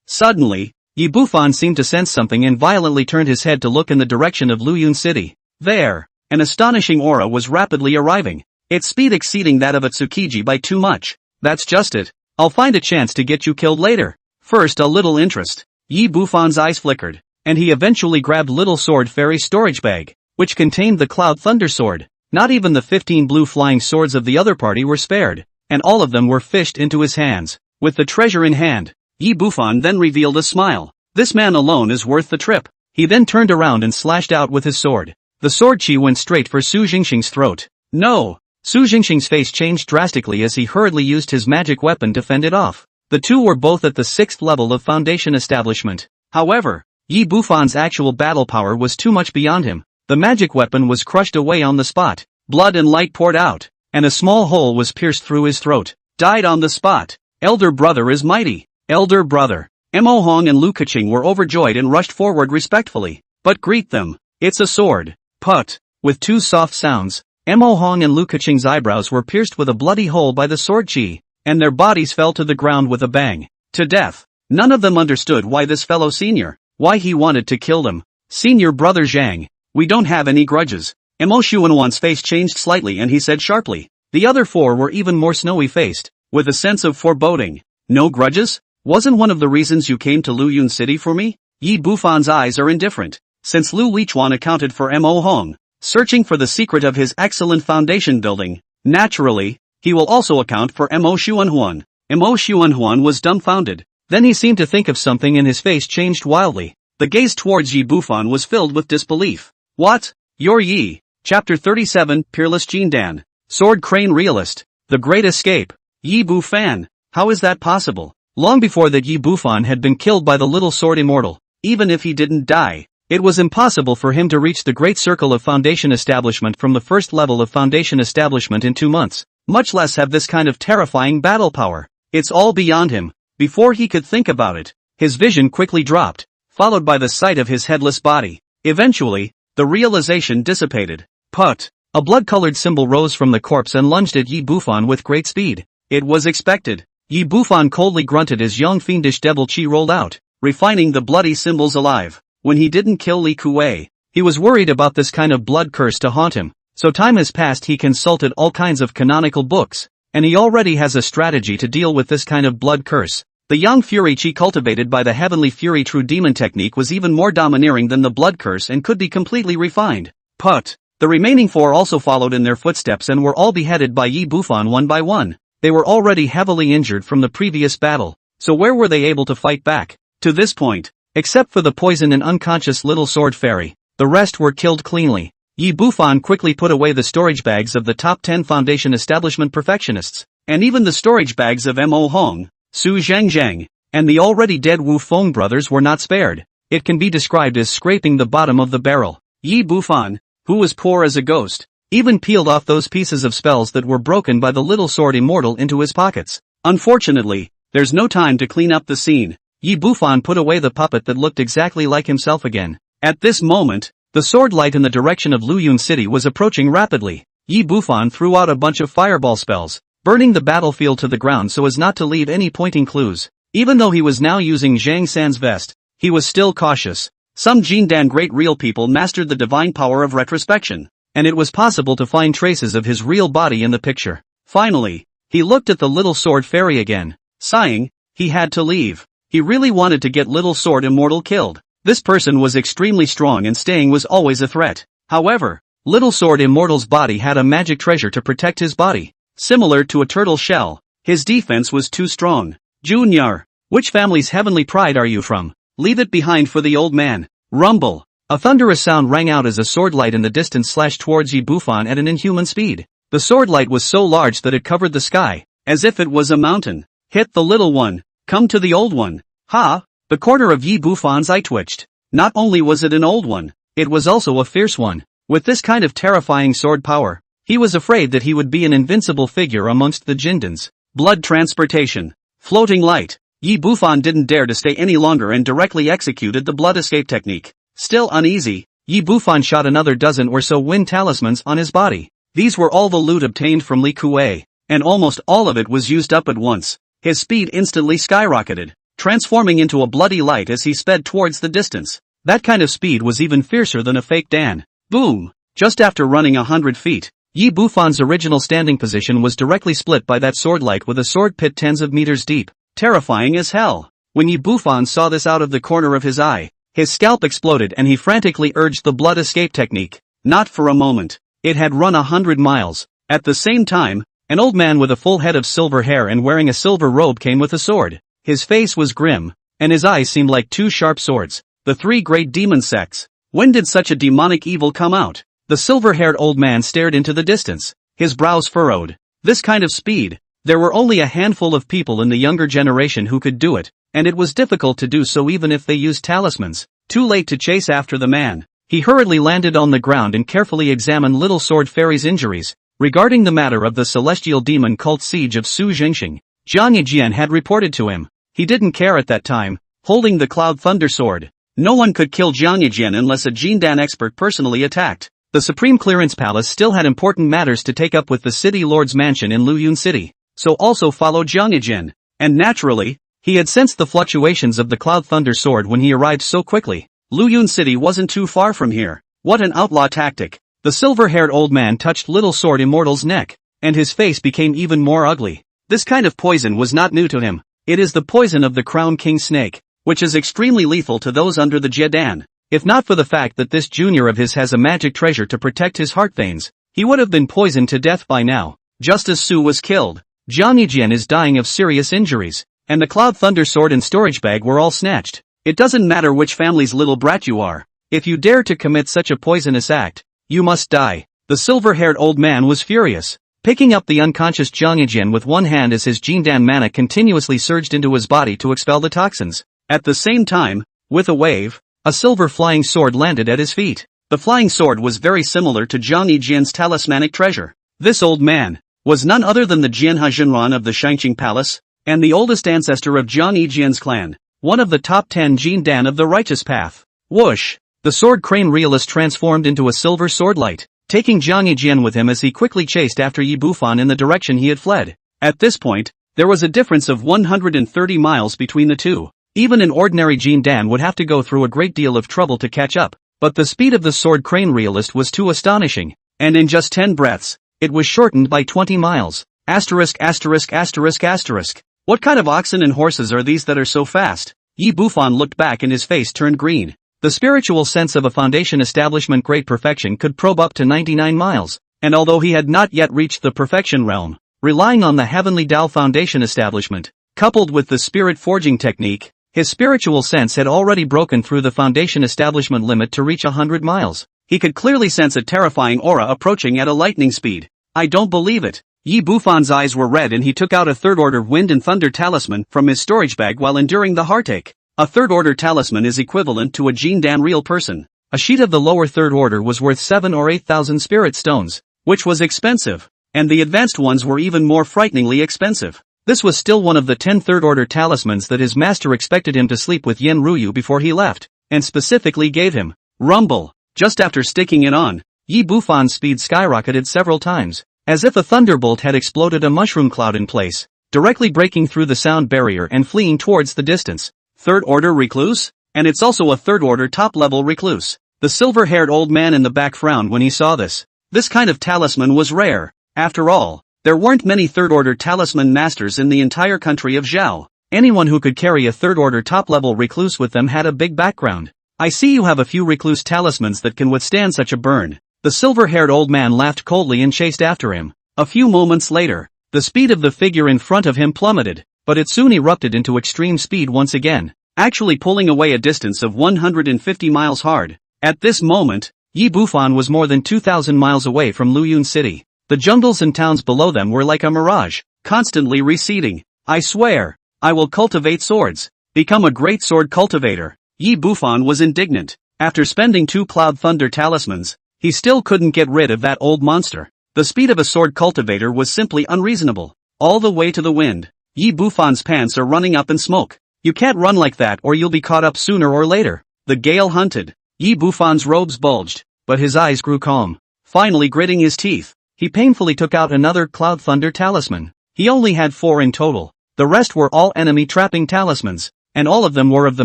Suddenly, Yi Bufan seemed to sense something and violently turned his head to look in the direction of Luyun City. There, an astonishing aura was rapidly arriving, its speed exceeding that of a Tsukiji by too much. That's just it. I'll find a chance to get you killed later. First a little interest. Yi Bufan's eyes flickered, and he eventually grabbed Little Sword Fairy's storage bag, which contained the Cloud Thunder Sword. Not even the 15 blue flying swords of the other party were spared, and all of them were fished into his hands. With the treasure in hand, Yi Bufan then revealed a smile. This man alone is worth the trip. He then turned around and slashed out with his sword. The sword chi went straight for Su Jingxing's throat. No! Su Jingxing's face changed drastically as he hurriedly used his magic weapon to fend it off. The two were both at the 6th level of Foundation establishment. However, Yi Bufan's actual battle power was too much beyond him. The magic weapon was crushed away on the spot. Blood and light poured out, and a small hole was pierced through his throat. Died on the spot. Elder brother is mighty. Elder brother. Mo Hong and Lu Keqing were overjoyed and rushed forward respectfully. But greet them. It's a sword. Put. With two soft sounds, Mo Hong and Lu Keqing's eyebrows were pierced with a bloody hole by the sword chi, and their bodies fell to the ground with a bang. To death. None of them understood why this fellow senior, why he wanted to kill them. Senior brother Zhang, we don't have any grudges. Mo Xuanhuan's face changed slightly and he said sharply. The other four were even more snowy-faced, with a sense of foreboding. No grudges? Wasn't one of the reasons you came to Luyun City for me? Yi Bufan's eyes are indifferent. Since Lu Lichuan accounted for Mo Hong, searching for the secret of his excellent foundation building, naturally, he will also account for Mo Xuanhuan. Mo Xuanhuan was dumbfounded. Then he seemed to think of something and his face changed wildly. The gaze towards Yi Bufan was filled with disbelief. What? You're Yi. Chapter 37, Peerless Jindan. Sword Crane Realist. The Great Escape. Yi Bufan. How is that possible? Long before that Yi Bufan had been killed by the little sword immortal. Even if he didn't die, it was impossible for him to reach the great circle of foundation establishment from the first level of foundation establishment in 2 months, much less have this kind of terrifying battle power. It's all beyond him. Before he could think about it, his vision quickly dropped, followed by the sight of his headless body. Eventually, the realization dissipated. Put. A blood-colored symbol rose from the corpse and lunged at Yi Bufan with great speed. It was expected. Yi Bufan coldly grunted as young fiendish devil chi rolled out, refining the bloody symbols alive. When he didn't kill Li Kuei, he was worried about this kind of blood curse to haunt him, so time has passed. He consulted all kinds of canonical books, and he already has a strategy to deal with this kind of blood curse. The young fury chi cultivated by the heavenly fury true demon technique was even more domineering than the blood curse and could be completely refined. Put. The remaining four also followed in their footsteps and were all beheaded by Yi Bufan one by one. They were already heavily injured from the previous battle, so where were they able to fight back? To this point, except for the poisoned and unconscious little sword fairy, the rest were killed cleanly. Yi Bufan quickly put away the storage bags of the top 10 foundation establishment perfectionists, and even the storage bags of Mo Hong, Su Zhangzhang, and the already dead Wu Feng brothers were not spared. It can be described as scraping the bottom of the barrel. Yi Bufan, who was poor as a ghost, even peeled off those pieces of spells that were broken by the little sword immortal into his pockets. Unfortunately, there's no time to clean up the scene. Yi Bufan put away the puppet that looked exactly like himself again. At this moment, the sword light in the direction of Luyun City was approaching rapidly. Yi Bufan threw out a bunch of fireball spells, burning the battlefield to the ground so as not to leave any pointing clues. Even though he was now using Zhang San's vest, he was still cautious. Some Jindan great real people mastered the divine power of retrospection, and it was possible to find traces of his real body in the picture. Finally, he looked at the little sword fairy again. Sighing, he had to leave. He really wanted to get little sword immortal killed. This person was extremely strong and staying was always a threat. However, little sword immortal's body had a magic treasure to protect his body. Similar to a turtle shell, his defense was too strong. Junior, which family's heavenly pride are you from? Leave it behind for the old man. Rumble. A thunderous sound rang out as a sword light in the distance slashed towards Yi Bufan at an inhuman speed. The sword light was so large that it covered the sky, as if it was a mountain. Hit the little one. Come to the old one. Ha! The corner of Yi Bufan's eye twitched. Not only was it an old one, it was also a fierce one. With this kind of terrifying sword power, he was afraid that he would be an invincible figure amongst the Jindans. Blood transportation. Floating light. Yi Bufan didn't dare to stay any longer and directly executed the blood escape technique. Still uneasy, Yi Bufan shot another dozen or so wind talismans on his body. These were all the loot obtained from Li Kuei, and almost all of it was used up at once. His speed instantly skyrocketed, transforming into a bloody light as he sped towards the distance. That kind of speed was even fiercer than a fake Dan. Boom! Just after running 100 feet, Yi Bufan's original standing position was directly split by that sword light with a sword pit tens of meters deep. Terrifying as hell. When Yi Bufan saw this out of the corner of his eye, his scalp exploded and he frantically urged the blood escape technique. Not for a moment. It had run 100 miles. At the same time, an old man with a full head of silver hair and wearing a silver robe came with a sword. His face was grim, and his eyes seemed like two sharp swords. The three great demon sects. When did such a demonic evil come out? The silver-haired old man stared into the distance, his brows furrowed. This kind of speed. There were only a handful of people in the younger generation who could do it, and it was difficult to do so even if they used talismans. Too late to chase after the man. He hurriedly landed on the ground and carefully examined Little Sword Fairy's injuries. Regarding the matter of the celestial demon cult siege of Su Jingxing, Jiang Yijian had reported to him. He didn't care at that time, holding the Cloud Thunder Sword. No one could kill Jiang Yijian unless a Jindan expert personally attacked. The Supreme Clearance Palace still had important matters to take up with the City Lord's mansion in Luyun City, so also followed Jiang Yijin. And naturally, he had sensed the fluctuations of the Cloud Thunder Sword when he arrived so quickly. Luyun City wasn't too far from here. What an outlaw tactic. The silver-haired old man touched Little Sword Immortal's neck, and his face became even more ugly. This kind of poison was not new to him. It is the poison of the Crown King Snake, which is extremely lethal to those under the Jedan. If not for the fact that this junior of his has a magic treasure to protect his heart veins, he would have been poisoned to death by now. Just as Su was killed, Jiang Yijin is dying of serious injuries, and the Cloud Thunder Sword and storage bag were all snatched. It doesn't matter which family's little brat you are. If you dare to commit such a poisonous act, you must die. The silver-haired old man was furious, picking up the unconscious Jiang Yijin with one hand as his Jindan mana continuously surged into his body to expel the toxins. At the same time, with a wave, a silver flying sword landed at his feet. The flying sword was very similar to Jiang Yijin's talismanic treasure. This old man was none other than the Jianhe Jinran of the Shangqing Palace, and the oldest ancestor of Jiang Yijin's clan, one of the top 10 Jindan of the Righteous Path. Whoosh! The sword crane realist transformed into a silver sword light, taking Jiang Yijin with him as he quickly chased after Yi Bufan in the direction he had fled. At this point, there was a difference of 130 miles between the two. Even an ordinary Jindan would have to go through a great deal of trouble to catch up, but the speed of the sword crane realist was too astonishing, and in just 10 breaths, it was shortened by 20 miles. Asterisk asterisk asterisk asterisk. What kind of oxen and horses are these that are so fast? Yi Bufan looked back and his face turned green. The spiritual sense of a foundation establishment great perfection could probe up to 99 miles, and although he had not yet reached the perfection realm, relying on the heavenly Tao foundation establishment, coupled with the spirit forging technique, his spiritual sense had already broken through the foundation establishment limit to reach 100 miles. He could clearly sense a terrifying aura approaching at a lightning speed. I don't believe it. Yi Bufan's eyes were red and he took out a third-order wind and thunder talisman from his storage bag while enduring the heartache. A third-order talisman is equivalent to a Jindan real person. A sheet of the lower third order was worth 7 or 8,000 spirit stones, which was expensive, and the advanced ones were even more frighteningly expensive. This was still one of the 10 third-order talismans that his master expected him to sleep with Yen Ruyu before he left, and specifically gave him. Rumble. Just after sticking it on, Yi Bufan's speed skyrocketed several times, as if a thunderbolt had exploded a mushroom cloud in place, directly breaking through the sound barrier and fleeing towards the distance. Third-order recluse? And it's also a third-order top-level recluse. The silver-haired old man in the back frowned when he saw this. This kind of talisman was rare. After all, there weren't many third-order talisman masters in the entire country of Zhao. Anyone who could carry a third-order top-level recluse with them had a big background. I see you have a few recluse talismans that can withstand such a burn. The silver-haired old man laughed coldly and chased after him. A few moments later, the speed of the figure in front of him plummeted, but it soon erupted into extreme speed once again, actually pulling away a distance of 150 miles hard. At this moment, Yi Bufan was more than 2,000 miles away from Luyun City. The jungles and towns below them were like a mirage, constantly receding. I swear, I will cultivate swords. Become a great sword cultivator. Yi Bufan was indignant. After spending 2 Cloud Thunder talismans, he still couldn't get rid of that old monster. The speed of a sword cultivator was simply unreasonable. All the way to the wind. Yi Bufan's pants are running up in smoke. You can't run like that or you'll be caught up sooner or later. The gale hunted. Yi Bufan's robes bulged, but his eyes grew calm. Finally gritting his teeth, he painfully took out another Cloud Thunder talisman. He only had 4 in total. The rest were all enemy trapping talismans, and all of them were of the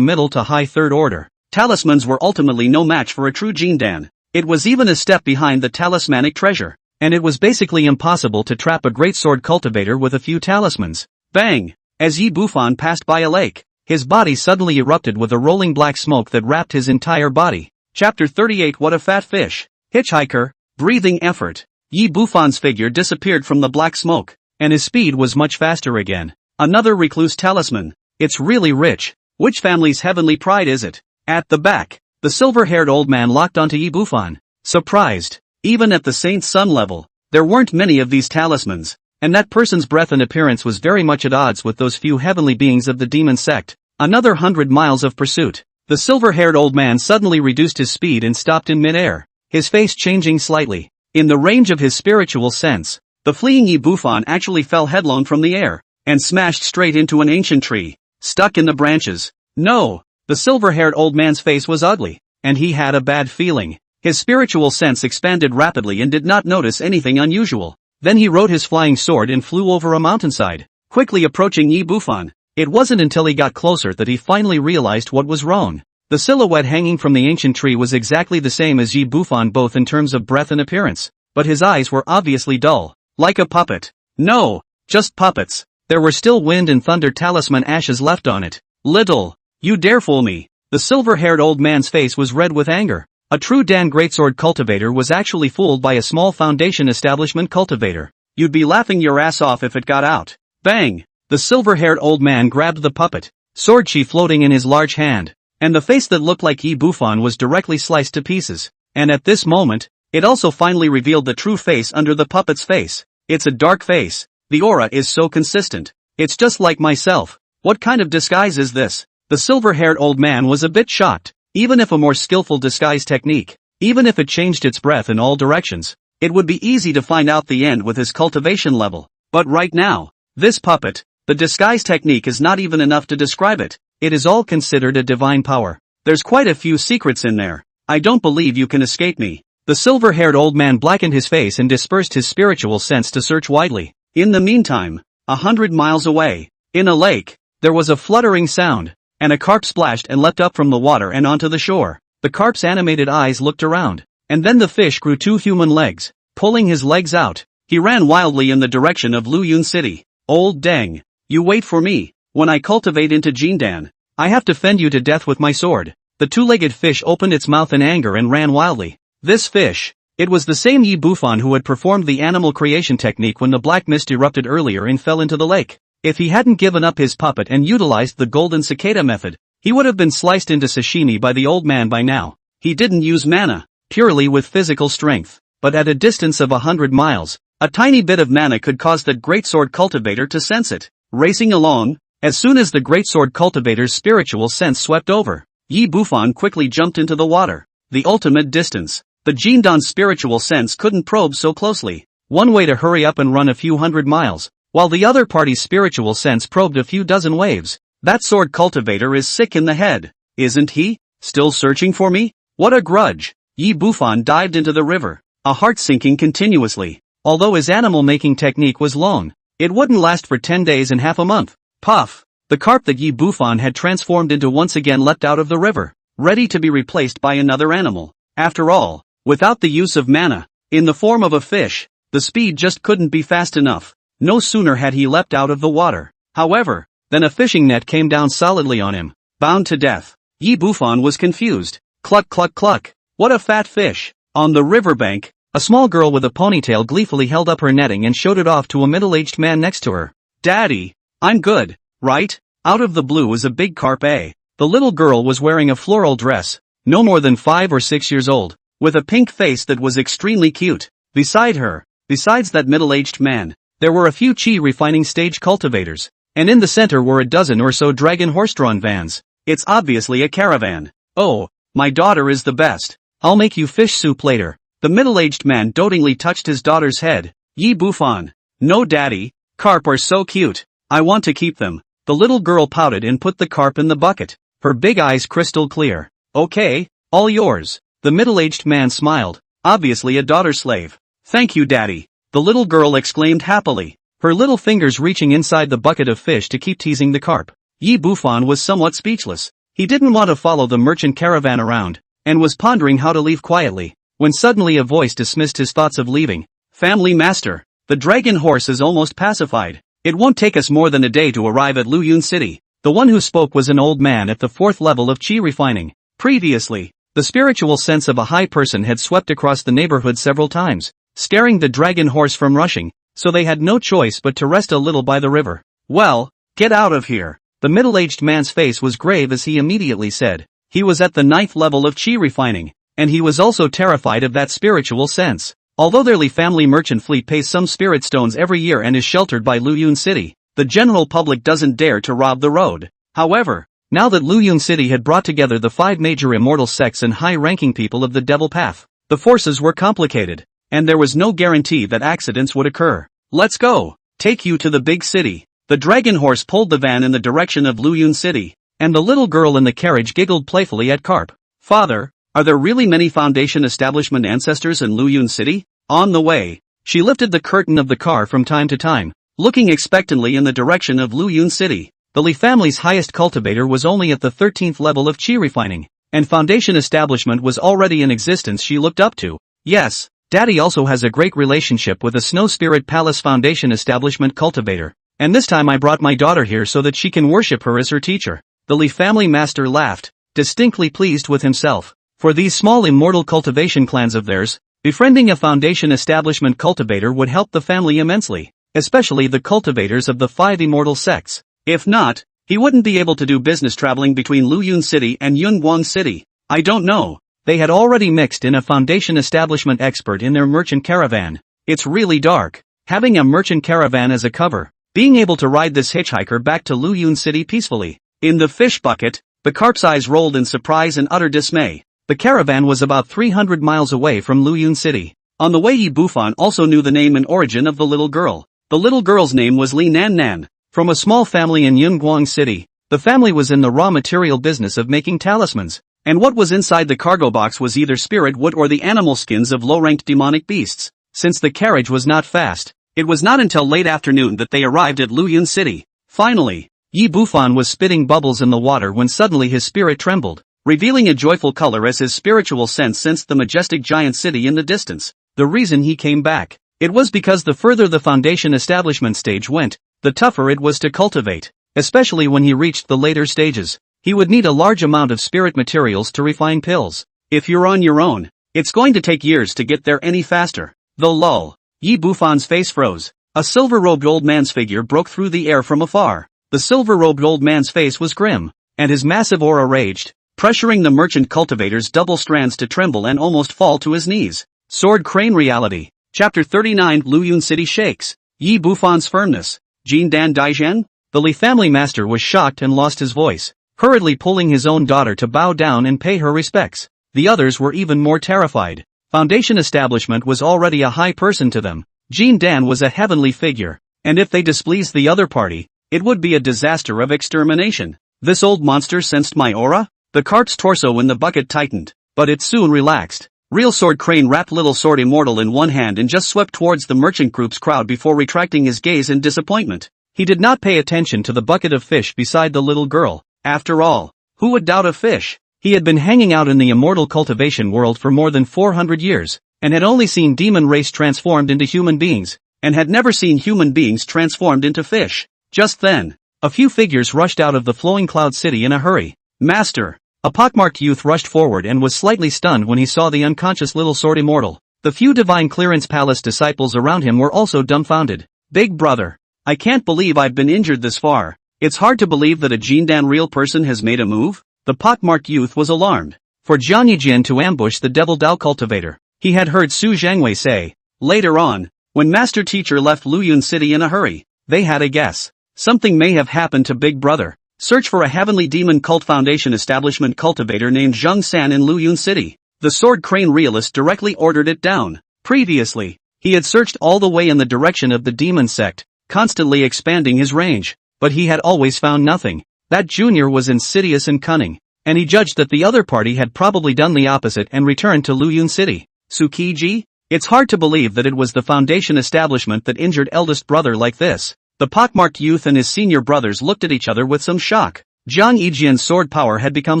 middle to high third order. Talismans were ultimately no match for a true Jindan. It was even a step behind the talismanic treasure, and it was basically impossible to trap a great sword cultivator with a few talismans. Bang! As Yi Bufan passed by a lake, his body suddenly erupted with a rolling black smoke that wrapped his entire body. Chapter 38 What a fat fish! Hitchhiker, breathing effort. Yi Bufan's figure disappeared from the black smoke, and his speed was much faster again. Another recluse talisman. It's really rich. Which family's heavenly pride is it? At the back, the silver-haired old man locked onto Yi Bufan. Surprised. Even at the Saint Sun level, there weren't many of these talismans, and that person's breath and appearance was very much at odds with those few heavenly beings of the demon sect. Another 100 miles of pursuit. The silver-haired old man suddenly reduced his speed and stopped in mid-air, his face changing slightly. In the range of his spiritual sense, the fleeing Yi Bufan actually fell headlong from the air, and smashed straight into an ancient tree, stuck in the branches. No! The silver-haired old man's face was ugly, and he had a bad feeling. His spiritual sense expanded rapidly and did not notice anything unusual. Then he rode his flying sword and flew over a mountainside, quickly approaching Yi Bufan. It wasn't until he got closer that he finally realized what was wrong. The silhouette hanging from the ancient tree was exactly the same as Yi Bufan both in terms of breadth and appearance, but his eyes were obviously dull, like a puppet. No, just puppets. There were still wind and thunder talisman ashes left on it. Little, you dare fool me. The silver-haired old man's face was red with anger. A true Dan Greatsword cultivator was actually fooled by a small foundation establishment cultivator. You'd be laughing your ass off if it got out. Bang! The silver-haired old man grabbed the puppet, sword chi floating in his large hand, and the face that looked like Yi Bufan was directly sliced to pieces. And at this moment, it also finally revealed the true face under the puppet's face. It's a dark face. The aura is so consistent. It's just like myself. What kind of disguise is this? The silver-haired old man was a bit shocked. Even if a more skillful disguise technique, even if it changed its breath in all directions, it would be easy to find out the end with his cultivation level. But right now, this puppet, the disguise technique is not even enough to describe it. It is all considered a divine power. There's quite a few secrets in there. I don't believe you can escape me. The silver-haired old man blackened his face and dispersed his spiritual sense to search widely. In the meantime, 100 miles away, in a lake, there was a fluttering sound, and a carp splashed and leapt up from the water and onto the shore. The carp's animated eyes looked around, and then the fish grew 2 human legs. Pulling his legs out, he ran wildly in the direction of Luyun City. Old Deng, you wait for me. When I cultivate into Jindan, I have to fend you to death with my sword. The 2-legged fish opened its mouth in anger and ran wildly. This fish, it was the same Yi Bufan who had performed the animal creation technique when the black mist erupted earlier and fell into the lake. If he hadn't given up his puppet and utilized the golden cicada method, he would have been sliced into sashimi by the old man by now. He didn't use mana, purely with physical strength, but at a distance of 100 miles, a tiny bit of mana could cause that greatsword cultivator to sense it. Racing along, as soon as the greatsword cultivator's spiritual sense swept over, Yi Bufan quickly jumped into the water. The ultimate distance. The Jindan's spiritual sense couldn't probe so closely. One way to hurry up and run a few hundred miles, while the other party's spiritual sense probed a few dozen waves. That sword cultivator is sick in the head, isn't he? Still searching for me? What a grudge. Yi Bufan dived into the river, a heart sinking continuously. Although his animal-making technique was long, it wouldn't last for 10 days and half a month. Puff! The carp that Yi Bufan had transformed into once again leapt out of the river, ready to be replaced by another animal. After all, without the use of mana, in the form of a fish, the speed just couldn't be fast enough. No sooner had he leapt out of the water, however, than a fishing net came down solidly on him, bound to death. Yi Bufan was confused. Cluck cluck cluck. What a fat fish. On the riverbank, a small girl with a ponytail gleefully held up her netting and showed it off to a middle-aged man next to her. Daddy, I'm good, right? Out of the blue was a big carp. The little girl was wearing a floral dress, no more than 5 or 6 years old, with a pink face that was extremely cute. Beside her, besides that middle-aged man, there were a few chi refining stage cultivators, and in the center were a dozen or so dragon horse-drawn vans. It's obviously a caravan. Oh, my daughter is the best. I'll make you fish soup later. The middle-aged man dotingly touched his daughter's head. Yi Bufan. No daddy, carp are so cute. I want to keep them. The little girl pouted and put the carp in the bucket, her big eyes crystal clear. Okay, all yours. The middle-aged man smiled, obviously a daughter slave. Thank you, daddy. The little girl exclaimed happily, her little fingers reaching inside the bucket of fish to keep teasing the carp. Yi Bufan was somewhat speechless. He didn't want to follow the merchant caravan around, and was pondering how to leave quietly, when suddenly a voice dismissed his thoughts of leaving. Family master, the dragon horse is almost pacified. It won't take us more than a day to arrive at Luyun City. The one who spoke was an old man at the 4th level of chi refining. Previously, the spiritual sense of a high person had swept across the neighborhood several times, scaring the dragon horse from rushing, so they had no choice but to rest a little by the river. Well, get out of here. The middle-aged man's face was grave as he immediately said. He was at the 9th level of chi refining, and he was also terrified of that spiritual sense. Although their family merchant fleet pays some spirit stones every year and is sheltered by Luyun City, the general public doesn't dare to rob the road. However, now that Luyun City had brought together the 5 major immortal sects and high-ranking people of the Devil Path, the forces were complicated, and there was no guarantee that accidents would occur. Let's go. Take you to the big city. The dragon horse pulled the van in the direction of Luyun City, and the little girl in the carriage giggled playfully at Carp. Father, Are there really many Foundation establishment ancestors in Luyun City? On the way, she lifted the curtain of the car from time to time, looking expectantly in the direction of Luyun City. The Li family's highest cultivator was only at the 13th level of qi refining, and Foundation establishment was already in existence she looked up to. Yes, Daddy also has a great relationship with a Snow Spirit Palace Foundation establishment cultivator, and this time I brought my daughter here so that she can worship her as her teacher. The Li family master laughed, distinctly pleased with himself. For these small immortal cultivation clans of theirs, befriending a Foundation establishment cultivator would help the family immensely, especially the cultivators of the 5 immortal sects. If not, he wouldn't be able to do business traveling between Luyun City and Yunguang City. I don't know. They had already mixed in a Foundation establishment expert in their merchant caravan. It's really dark. Having a merchant caravan as a cover, being able to ride this hitchhiker back to Luyun City peacefully. In the fish bucket, the carp's eyes rolled in surprise and utter dismay. The caravan was about 300 miles away from Luyun City. On the way Yi Bufan also knew the name and origin of the little girl. The little girl's name was Li Nan Nan. From a small family in Yunguang City, the family was in the raw material business of making talismans, and what was inside the cargo box was either spirit wood or the animal skins of low-ranked demonic beasts. Since the carriage was not fast, it was not until late afternoon that they arrived at Luyun City. Finally, Yi Bufan was spitting bubbles in the water when suddenly his spirit trembled, revealing a joyful color as his spiritual sense sensed the majestic giant city in the distance. The reason he came back, it was because the further the Foundation establishment stage went, the tougher it was to cultivate, especially when he reached the later stages. He would need a large amount of spirit materials to refine pills. If you're on your own, it's going to take years to get there any faster. Though lol. Yi Bufan's face froze. A silver-robed old man's figure broke through the air from afar. The silver-robed old man's face was grim, and his massive aura raged, pressuring the merchant cultivator's double strands to tremble and almost fall to his knees. Sword Crane Reality. Chapter 39 Luyun City Shakes. Yi Bufan's firmness. Jin Dan Daizhen? The Li family master was shocked and lost his voice, hurriedly pulling his own daughter to bow down and pay her respects. The others were even more terrified. Foundation establishment was already a high person to them. Jin Dan was a heavenly figure, and if they displeased the other party, it would be a disaster of extermination. This old monster sensed my aura? The carp's torso in the bucket tightened, but it soon relaxed. Real Sword Crane wrapped Little Sword Immortal in one hand and just swept towards the merchant group's crowd before retracting his gaze in disappointment. He did not pay attention to the bucket of fish beside the little girl. After all, who would doubt a fish? He had been hanging out in the immortal cultivation world for more than 400 years, and had only seen demon race transformed into human beings, and had never seen human beings transformed into fish. Just then, a few figures rushed out of the flowing cloud city in a hurry. Master! A pockmarked youth rushed forward and was slightly stunned when he saw the unconscious Little Sword Immortal. The few Divine Clearance Palace disciples around him were also dumbfounded. Big brother! I can't believe I've been injured this far. It's hard to believe that a Jindan real person has made a move. The pockmarked youth was alarmed. For Jiang Yijian to ambush the Devil Dao cultivator, he had heard Su Zhangwei say. Later on, when Master Teacher left Luyun City in a hurry, they had a guess. Something may have happened to Big Brother. Search for a Heavenly Demon Cult Foundation establishment cultivator named Zheng San in Luyun City. The Sword Crane realist directly ordered it down. Previously, he had searched all the way in the direction of the demon sect, constantly expanding his range, but he had always found nothing. That junior was insidious and cunning, and he judged that the other party had probably done the opposite and returned to Luyun City. Tsukiji? It's hard to believe that it was the Foundation establishment that injured eldest brother like this. The pockmarked youth and his senior brothers looked at each other with some shock. Jiang Yijian's sword power had become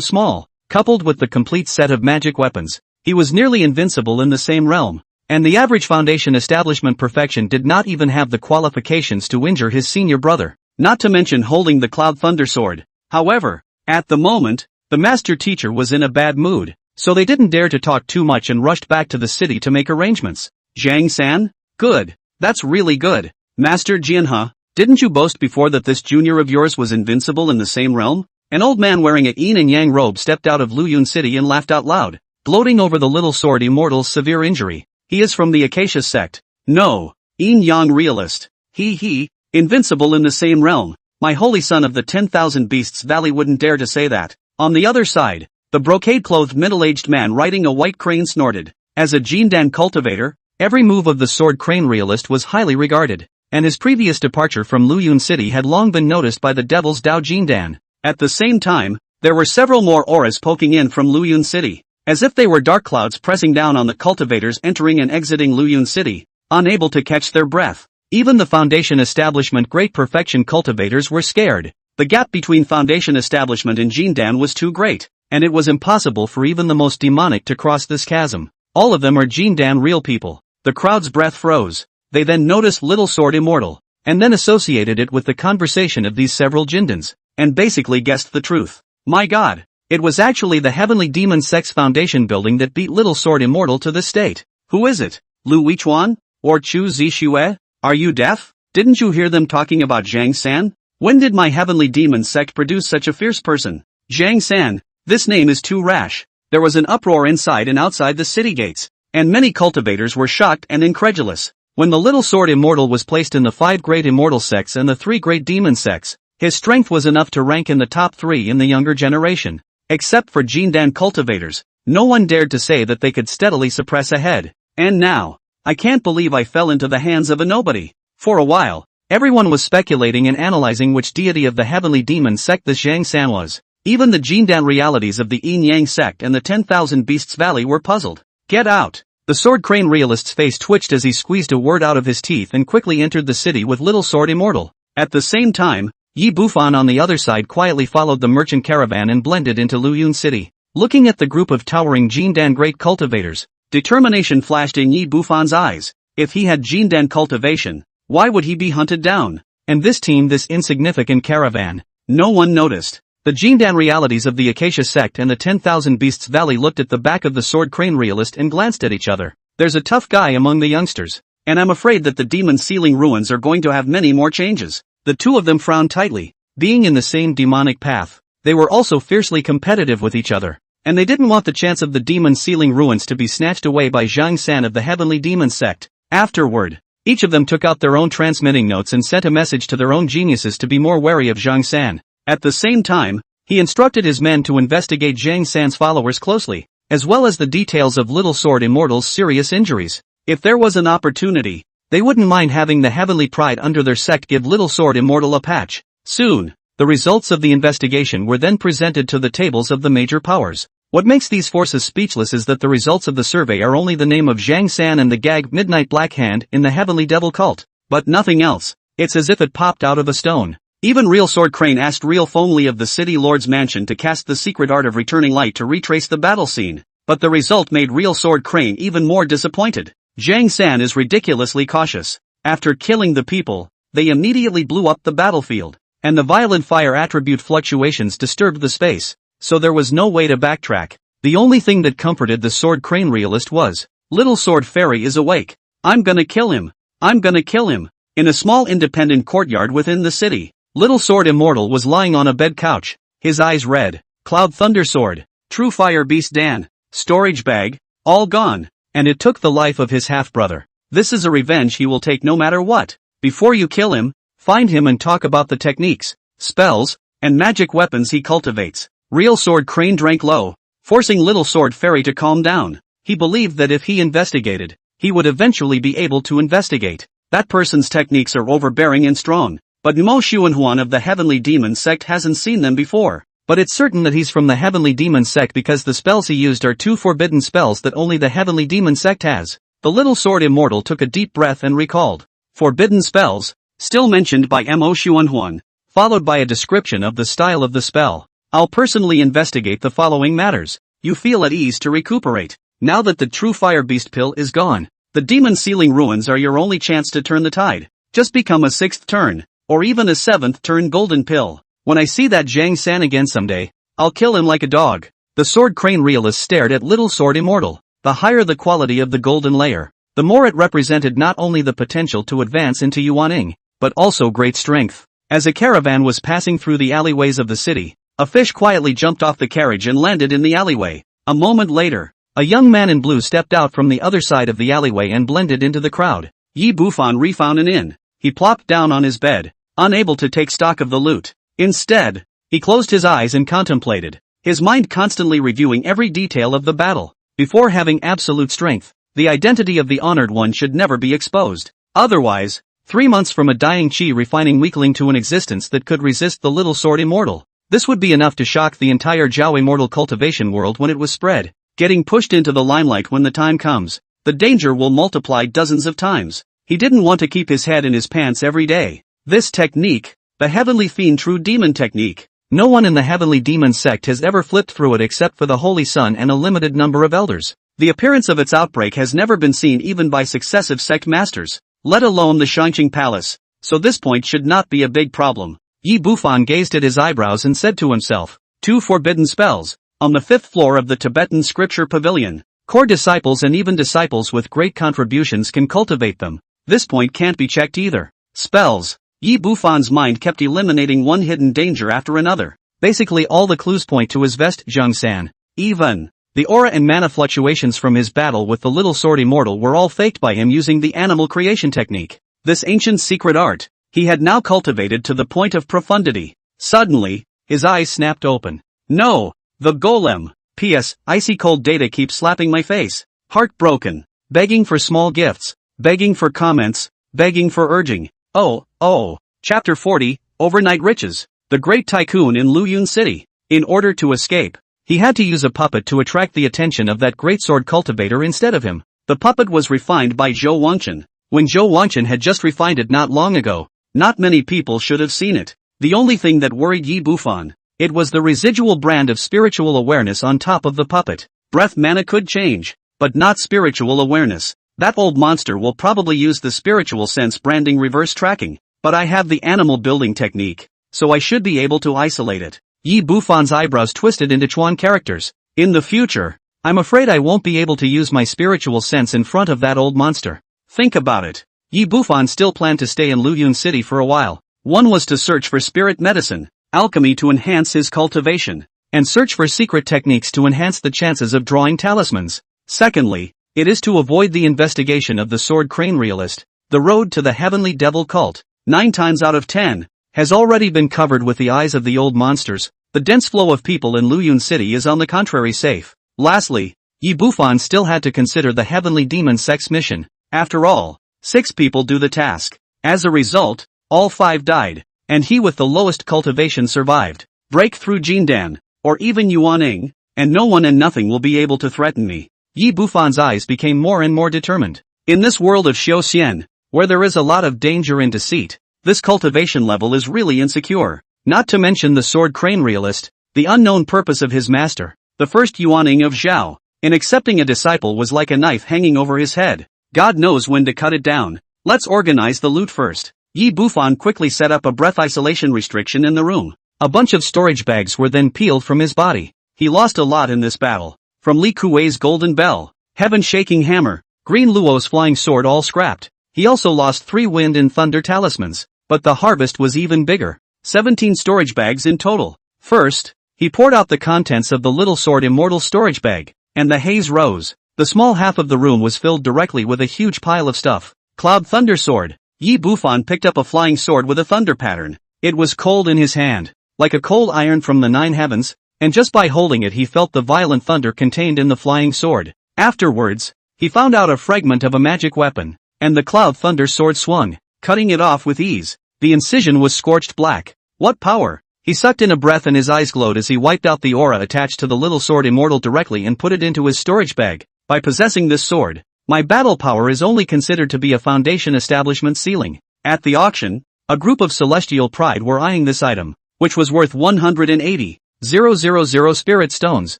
small, coupled with the complete set of magic weapons. He was nearly invincible in the same realm, and the average Foundation establishment perfection did not even have the qualifications to injure his senior brother, not to mention holding the Cloud Thunder Sword. However, at the moment, the Master Teacher was in a bad mood, so they didn't dare to talk too much and rushed back to the city to make arrangements. Zhang-san? Good. That's really good. Master Jianhe, didn't you boast before that this junior of yours was invincible in the same realm? An old man wearing a yin and yang robe stepped out of Luyun City and laughed out loud, gloating over the Little Sword Immortal's severe injury. He is from the Acacia sect. No, yin-yang realist. He, invincible in the same realm. My holy son of the 10,000 Beasts Valley wouldn't dare to say that. On the other side, the brocade-clothed middle-aged man riding a white crane snorted. As a Jindan cultivator, every move of the Sword Crane realist was highly regarded, and his previous departure from Luyun City had long been noticed by the Devil's Dao Jindan. At the same time, there were several more auras poking in from Luyun City. as if they were dark clouds pressing down on the cultivators entering and exiting Luyun City, unable to catch their breath. Even the Foundation Establishment Great Perfection cultivators were scared. The gap between Foundation Establishment and Jindan was too great, and it was impossible for even the most demonic to cross this chasm. All of them are Jindan real people. The crowd's breath froze. They then noticed Little Sword Immortal, and then associated it with the conversation of these several Jindans, and basically guessed the truth. My god! It was actually the Heavenly Demon Sect's Foundation building that beat Little Sword Immortal to this state. Who is it? Lu Yichuan? Or Chu Zixue? Are you deaf? Didn't you hear them talking about Zhang San? When did my Heavenly Demon Sect produce such a fierce person? Zhang San. This name is too rash. There was an uproar inside and outside the city gates, and many cultivators were shocked and incredulous. When the Little Sword Immortal was placed in the 5 great immortal sects and the 3 great demon sects, his strength was enough to rank in the top 3 in the younger generation. Except for Jindan cultivators, no one dared to say that they could steadily suppress a head. And now, I can't believe I fell into the hands of a nobody. For a while, everyone was speculating and analyzing which deity of the Heavenly Demon Sect this Zhang San was. Even the Jindan realities of the Yin Yang sect and the 10,000 Beasts Valley were puzzled. Get out! The Sword Crane realist's face twitched as he squeezed a word out of his teeth and quickly entered the city with Little Sword Immortal. At the same time, Yi Bufan on the other side quietly followed the merchant caravan and blended into Luyun City. Looking at the group of towering Jindan great cultivators, determination flashed in Yi Bufan's eyes. If he had Jindan cultivation, why would he be hunted down? And this team, this insignificant caravan, no one noticed. The Jindan realities of the Acacia sect and the 10,000 Beasts Valley looked at the back of the Sword Crane realist and glanced at each other. There's a tough guy among the youngsters, and I'm afraid that the Demon Ceiling Ruins are going to have many more changes. The two of them frowned tightly. Being in the same demonic path, they were also fiercely competitive with each other, and they didn't want the chance of the Demon Ceiling Ruins to be snatched away by Zhang San of the Heavenly Demon Sect. Afterward, each of them took out their own transmitting notes and sent a message to their own geniuses to be more wary of Zhang San. At the same time, he instructed his men to investigate Zhang San's followers closely, as well as the details of Little Sword Immortal's serious injuries. If there was an opportunity, they wouldn't mind having the Heavenly Pride under their sect give Little Sword Immortal a patch. Soon, the results of the investigation were then presented to the tables of the major powers. What makes these forces speechless is that the results of the survey are only the name of Zhang San and the gag Midnight Black Hand in the Heavenly Devil cult, but nothing else. It's as if it popped out of a stone. Even Real Sword Crane asked Real Fongli of the City Lord's Mansion to cast the secret art of returning light to retrace the battle scene, but the result made Real Sword Crane even more disappointed. Zhang San is ridiculously cautious. After killing the people, they immediately blew up the battlefield, and the violent fire attribute fluctuations disturbed the space, so there was no way to backtrack. The only thing that comforted the Sword Crane realist was, Little Sword Fairy is awake. I'm gonna kill him. I'm gonna kill him. In a small independent courtyard within the city, Little Sword Immortal was lying on a bed couch, his eyes red. Cloud Thunder Sword, True Fire Beast Dan, storage bag, all gone. And it took the life of his half-brother. This is a revenge he will take no matter what. Before you kill him, find him and talk about the techniques, spells, and magic weapons he cultivates. Real Sword Crane drank low, forcing Little Sword Fairy to calm down. He believed that if he investigated, he would eventually be able to investigate. That person's techniques are overbearing and strong, but Mo Xuanhuan of the Heavenly Demon Sect hasn't seen them before. But it's certain that he's from the Heavenly Demon Sect because the spells he used are 2 forbidden spells that only the Heavenly Demon Sect has. The Little Sword Immortal took a deep breath and recalled. Forbidden spells, still mentioned by Mo Xuanhuan, followed by a description of the style of the spell. I'll personally investigate the following matters. You feel at ease to recuperate. Now that the True Fire Beast pill is gone, the Demon Ceiling Ruins are your only chance to turn the tide. Just become a 6th turn, or even a 7th turn golden pill. When I see that Zhang San again someday, I'll kill him like a dog. The Sword Crane realist stared at Little Sword Immortal. The higher the quality of the golden layer, the more it represented not only the potential to advance into Yuaning, but also great strength. As a caravan was passing through the alleyways of the city, a fish quietly jumped off the carriage and landed in the alleyway. A moment later, a young man in blue stepped out from the other side of the alleyway and blended into the crowd. Yi Bufan refound an inn. He plopped down on his bed, unable to take stock of the loot. Instead, he closed his eyes and contemplated, his mind constantly reviewing every detail of the battle. Before having absolute strength, the identity of the Honored One should never be exposed. Otherwise, 3 months from a dying chi refining weakling to an existence that could resist the Little Sword Immortal. This would be enough to shock the entire Jiao Immortal cultivation world when it was spread. getting pushed into the limelight when the time comes. The danger will multiply dozens of times. He didn't want to keep his head in his pants every day. This technique, the Heavenly Fiend True Demon Technique. No one in the Heavenly Demon sect has ever flipped through it except for the Holy Sun and a limited number of elders. The appearance of its outbreak has never been seen even by successive sect masters, let alone the Shanqing Palace, so this point should not be a big problem. Yi Bufan gazed at his eyebrows and said to himself, 2 forbidden spells, on the 5th floor of the Tibetan Scripture Pavilion. Core disciples and even disciples with great contributions can cultivate them. This point can't be checked either. Spells. Yi Bufan's mind kept eliminating one hidden danger after another. Basically all the clues point to his vest, Zhang-san. Even the aura and mana fluctuations from his battle with the little sword immortal were all faked by him using the animal creation technique. This ancient secret art, he had now cultivated to the point of profundity. Suddenly, his eyes snapped open. No! The golem! P.S. Icy cold data keeps slapping my face. Heartbroken. Begging for small gifts. Begging for comments. Begging for urging. Oh. Chapter 40, Overnight Riches. The great tycoon in Luyun City. In order to escape, he had to use a puppet to attract the attention of that great sword cultivator instead of him. The puppet was refined by Zhou Wanchen. When Zhou Wanchen had just refined it not long ago, not many people should have seen it. The only thing that worried Yi Bufan, it was the residual brand of spiritual awareness on top of the puppet. Breath mana could change, but not spiritual awareness. That old monster will probably use the spiritual sense branding reverse tracking, but I have the animal building technique, so I should be able to isolate it. Yi Bufan's eyebrows twisted into Chuan characters. In the future, I'm afraid I won't be able to use my spiritual sense in front of that old monster. Think about it. Yi Bufan still planned to stay in Luyun City for a while. One was to search for spirit medicine, alchemy to enhance his cultivation, and search for secret techniques to enhance the chances of drawing talismans. Secondly, it is to avoid the investigation of the sword crane realist. The road to the heavenly devil cult, 9 times out of 10, has already been covered with the eyes of the old monsters. The dense flow of people in Luyun City is on the contrary safe. Lastly, Yi Bufan still had to consider the heavenly demon sect's mission. After all, 6 people do the task. As a result, all 5 died, and he with the lowest cultivation survived. Break through Jindan, or even Yuaning, and no one and nothing will be able to threaten me. Yi Bufan's eyes became more and more determined. In this world of Xiaoxian, where there is a lot of danger and deceit, this cultivation level is really insecure. Not to mention the sword crane realist, the unknown purpose of his master, the first Yuaning of Zhao, in accepting a disciple was like a knife hanging over his head. God knows when to cut it down. Let's organize the loot first. Yi Bufan quickly set up a breath isolation restriction in the room. A bunch of storage bags were then peeled from his body. He lost a lot in this battle. From Li Kuei's golden bell, heaven-shaking hammer, Green Luo's flying sword all scrapped. He also lost 3 wind and thunder talismans. But the harvest was even bigger. 17 storage bags in total. First, he poured out the contents of the little sword immortal storage bag, and the haze rose. The small half of the room was filled directly with a huge pile of stuff. Cloud Thunder Sword. Yi Bufan picked up a flying sword with a thunder pattern. It was cold in his hand, like a cold iron from the 9 heavens, and just by holding it he felt the violent thunder contained in the flying sword. Afterwards, he found out a fragment of a magic weapon, and the Cloud Thunder Sword swung, cutting it off with ease. The incision was scorched black. What power! He sucked in a breath and his eyes glowed as he wiped out the aura attached to the little sword immortal directly and put it into his storage bag. By possessing this sword, my battle power is only considered to be a foundation establishment ceiling. At the auction, a group of celestial pride were eyeing this item, which was worth 180,000 spirit stones.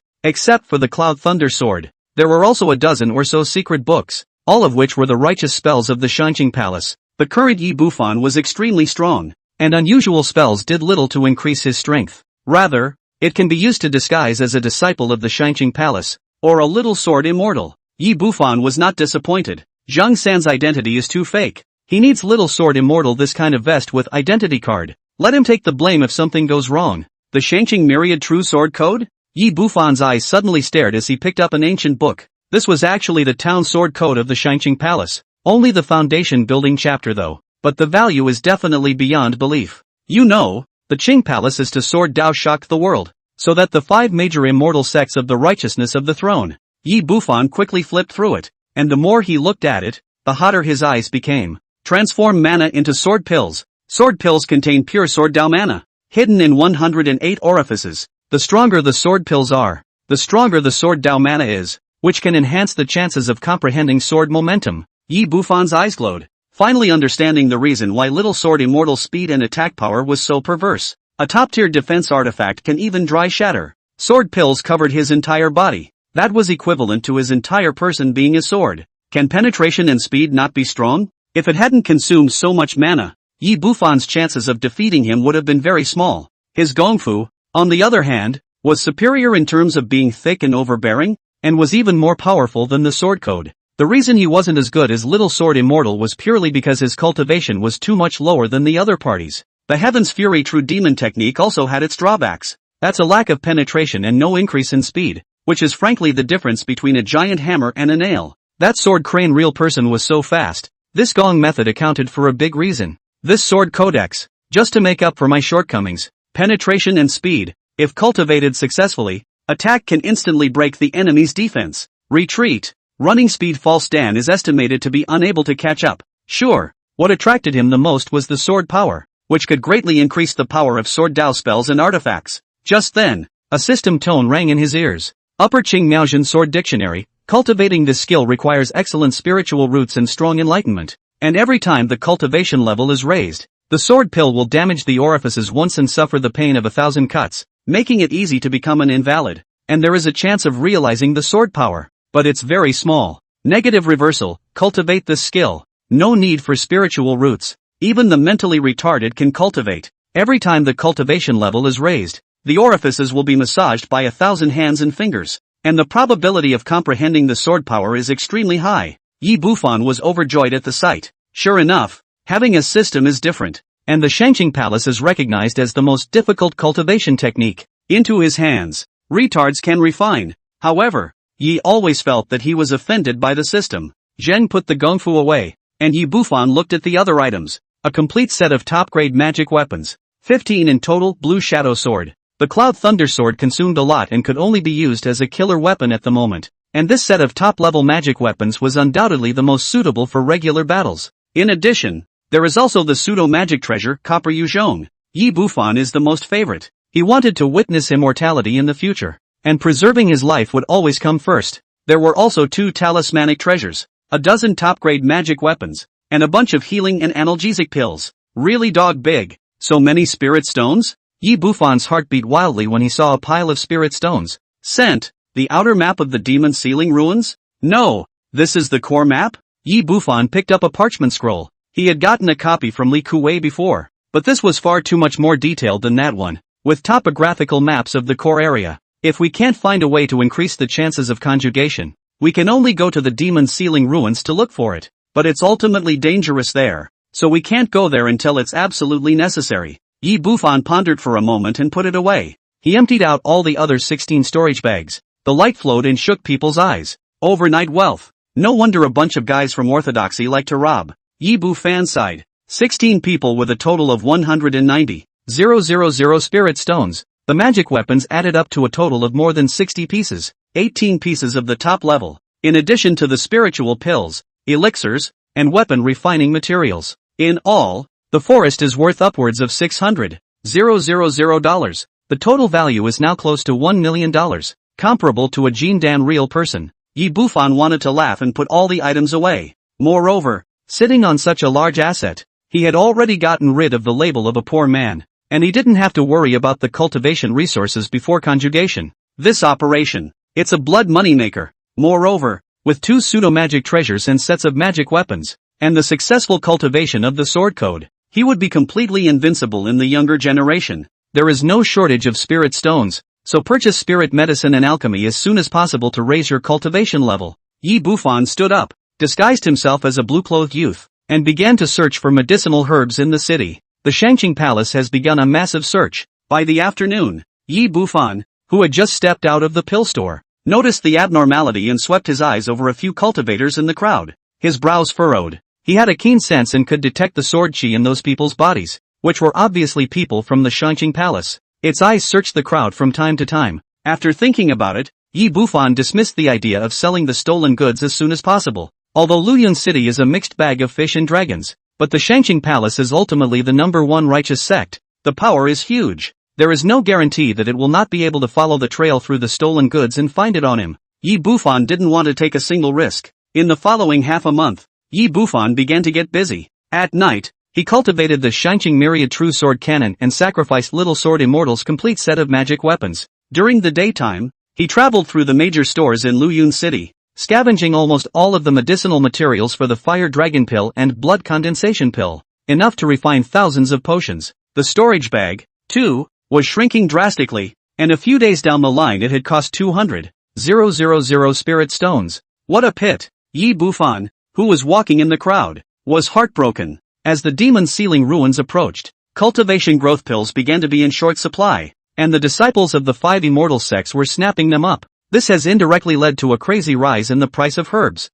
Except for the Cloud Thunder Sword, there were also a dozen or so secret books, all of which were the righteous spells of the Shanqing Palace. The current Yi Bufan was extremely strong, and unusual spells did little to increase his strength. Rather, it can be used to disguise as a disciple of the Shanqing Palace, or a little sword immortal. Yi Bufan was not disappointed. Zhang San's identity is too fake. He needs little sword immortal this kind of vest with identity card. Let him take the blame if something goes wrong. The Shanqing Myriad True Sword Code? Yi Bufan's eyes suddenly stared as he picked up an ancient book. This was actually the town sword code of the Shanqing Palace. Only the foundation building chapter though, but the value is definitely beyond belief. You know, the Qing Palace is to sword Dao shock the world, so that the 5 major immortal sects of the righteousness of the throne. Yi Bufan quickly flipped through it, and the more he looked at it, the hotter his eyes became. Transform mana into sword pills. Sword pills contain pure sword Dao mana, hidden in 108 orifices. The stronger the sword pills are, the stronger the sword Dao mana is, which can enhance the chances of comprehending sword momentum. Yi Bufan's eyes glowed, finally understanding the reason why Little Sword Immortal's speed and attack power was so perverse. A top-tier defense artifact can even dry shatter. Sword pills covered his entire body. That was equivalent to his entire person being a sword. Can penetration and speed not be strong? If it hadn't consumed so much mana, Yi Bufan's chances of defeating him would have been very small. His Gongfu, on the other hand, was superior in terms of being thick and overbearing, and was even more powerful than the sword code. The reason he wasn't as good as Little Sword Immortal was purely because his cultivation was too much lower than the other parties. The Heaven's Fury True Demon technique also had its drawbacks. That's a lack of penetration and no increase in speed, which is frankly the difference between a giant hammer and a nail. That sword crane real person was so fast. This gong method accounted for a big reason. This sword codex, just to make up for my shortcomings, penetration and speed, if cultivated successfully, attack can instantly break the enemy's defense. Retreat. Running speed false Dan is estimated to be unable to catch up. Sure, what attracted him the most was the sword power, which could greatly increase the power of sword Dao spells and artifacts. Just then, a system tone rang in his ears. Upper Qing Miaojin Sword Dictionary, cultivating this skill requires excellent spiritual roots and strong enlightenment, and every time the cultivation level is raised, the sword pill will damage the orifices once and suffer the pain of 1,000 cuts, making it easy to become an invalid, and there is a chance of realizing the sword power. But it's very small. Negative reversal, cultivate this skill. No need for spiritual roots. Even the mentally retarded can cultivate. Every time the cultivation level is raised, the orifices will be massaged by 1,000 hands and fingers, and the probability of comprehending the sword power is extremely high. Yi Bufan was overjoyed at the sight. Sure enough, having a system is different, and the Shangqing Palace is recognized as the most difficult cultivation technique. Into his hands, retards can refine. However, Yi always felt that he was offended by the system. Zheng put the Gongfu away, and Yi Bufan looked at the other items. A complete set of top-grade magic weapons. 15 in total. Blue Shadow Sword. The Cloud Thunder Sword consumed a lot and could only be used as a killer weapon at the moment, and this set of top-level magic weapons was undoubtedly the most suitable for regular battles. In addition, there is also the pseudo-magic treasure, Copper Yuzhong. Yi Bufan is the most favorite. He wanted to witness immortality in the future, and preserving his life would always come first. There were also 2 talismanic treasures, a dozen top-grade magic weapons, and a bunch of healing and analgesic pills. Really dog big. So many spirit stones? Yi Bufan's heart beat wildly when he saw a pile of spirit stones. Sent, the outer map of the demon ceiling ruins? No, this is the core map? Yi Bufan picked up a parchment scroll. He had gotten a copy from Li Kuwei before, but this was far too much more detailed than that one, with topographical maps of the core area. If we can't find a way to increase the chances of conjugation, we can only go to the demon ceiling ruins to look for it, but it's ultimately dangerous there, so we can't go there until it's absolutely necessary. Yi Bufan pondered for a moment and put it away. He emptied out all the other 16 storage bags. The light flowed and shook people's eyes. Overnight wealth. No wonder a bunch of guys from Orthodoxy like to rob. Yi Bufan sighed. 16 people with a total of 190,000 spirit stones. The magic weapons added up to a total of more than 60 pieces, 18 pieces of the top level, in addition to the spiritual pills, elixirs, and weapon refining materials. In all, the forest is worth upwards of $600,000. The total value is now close to $1 million, comparable to a Jin Dan real person. Yi Bufan wanted to laugh and put all the items away. Moreover, sitting on such a large asset, he had already gotten rid of the label of a poor man, and he didn't have to worry about the cultivation resources before conjugation. This operation, it's a blood moneymaker. Moreover, with 2 pseudo-magic treasures and sets of magic weapons, and the successful cultivation of the sword code, he would be completely invincible in the younger generation. There is no shortage of spirit stones, so purchase spirit medicine and alchemy as soon as possible to raise your cultivation level. Yi Bufan stood up, disguised himself as a blue-clothed youth, and began to search for medicinal herbs in the city. The Shangqing Palace has begun a massive search. By the afternoon, Yi Bufan, who had just stepped out of the pill store, noticed the abnormality and swept his eyes over a few cultivators in the crowd. His brows furrowed. He had a keen sense and could detect the sword chi in those people's bodies, which were obviously people from the Shangqing Palace. Its eyes searched the crowd from time to time. After thinking about it, Yi Bufan dismissed the idea of selling the stolen goods as soon as possible. Although Luyun City is a mixed bag of fish and dragons, but the Shangqing Palace is ultimately the #1 righteous sect. The power is huge. there is no guarantee that it will not be able to follow the trail through the stolen goods and find it on him. Yi Bufan didn't want to take a single risk. In the following half a month, Yi Bufan began to get busy. At night, he cultivated the Shinqing Myriad True Sword Cannon and sacrificed Little Sword Immortal's complete set of magic weapons. During the daytime, he traveled through the major stores in Luyun City, scavenging almost all of the medicinal materials for the Fire Dragon Pill and Blood Condensation Pill, enough to refine thousands of potions. The storage bag, too, was shrinking drastically, and a few days down the line it had cost 200,000 spirit stones. What a pit! Yi Bufan, who was walking in the crowd, was heartbroken. As the demon ceiling ruins approached, cultivation growth pills began to be in short supply, and the disciples of the 5 immortal sects were snapping them up. This has indirectly led to a crazy rise in the price of herbs.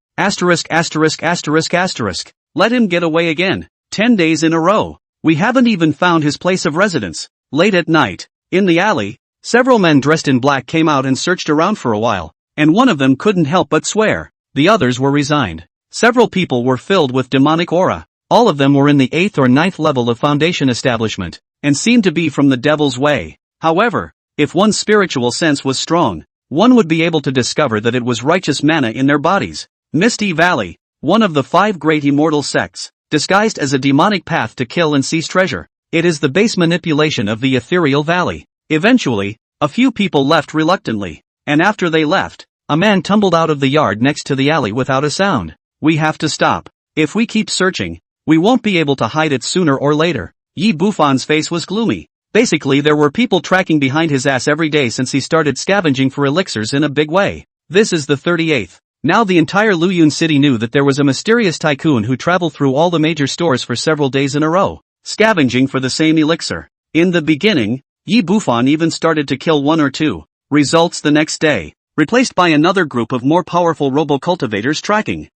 Let him get away again. 10 days in a row. We haven't even found his place of residence. Late at night, in the alley, several men dressed in black came out and searched around for a while, and one of them couldn't help but swear. The others were resigned. Several people were filled with demonic aura. All of them were in the 8th or 9th level of foundation establishment, and seemed to be from the devil's way. However, if one's spiritual sense was strong, one would be able to discover that it was righteous mana in their bodies. Misty Valley, one of the 5 great immortal sects, disguised as a demonic path to kill and seize treasure. It is the base manipulation of the ethereal valley. Eventually, a few people left reluctantly, and after they left, a man tumbled out of the yard next to the alley without a sound. We have to stop. If we keep searching, we won't be able to hide it sooner or later. Yi Bufan's face was gloomy. Basically there were people tracking behind his ass every day since he started scavenging for elixirs in a big way. This is the 38th. Now the entire Luyun city knew that there was a mysterious tycoon who traveled through all the major stores for several days in a row, scavenging for the same elixir. In the beginning, Yi Bufan even started to kill 1 or 2. Results the next day, replaced by another group of more powerful robo-cultivators tracking.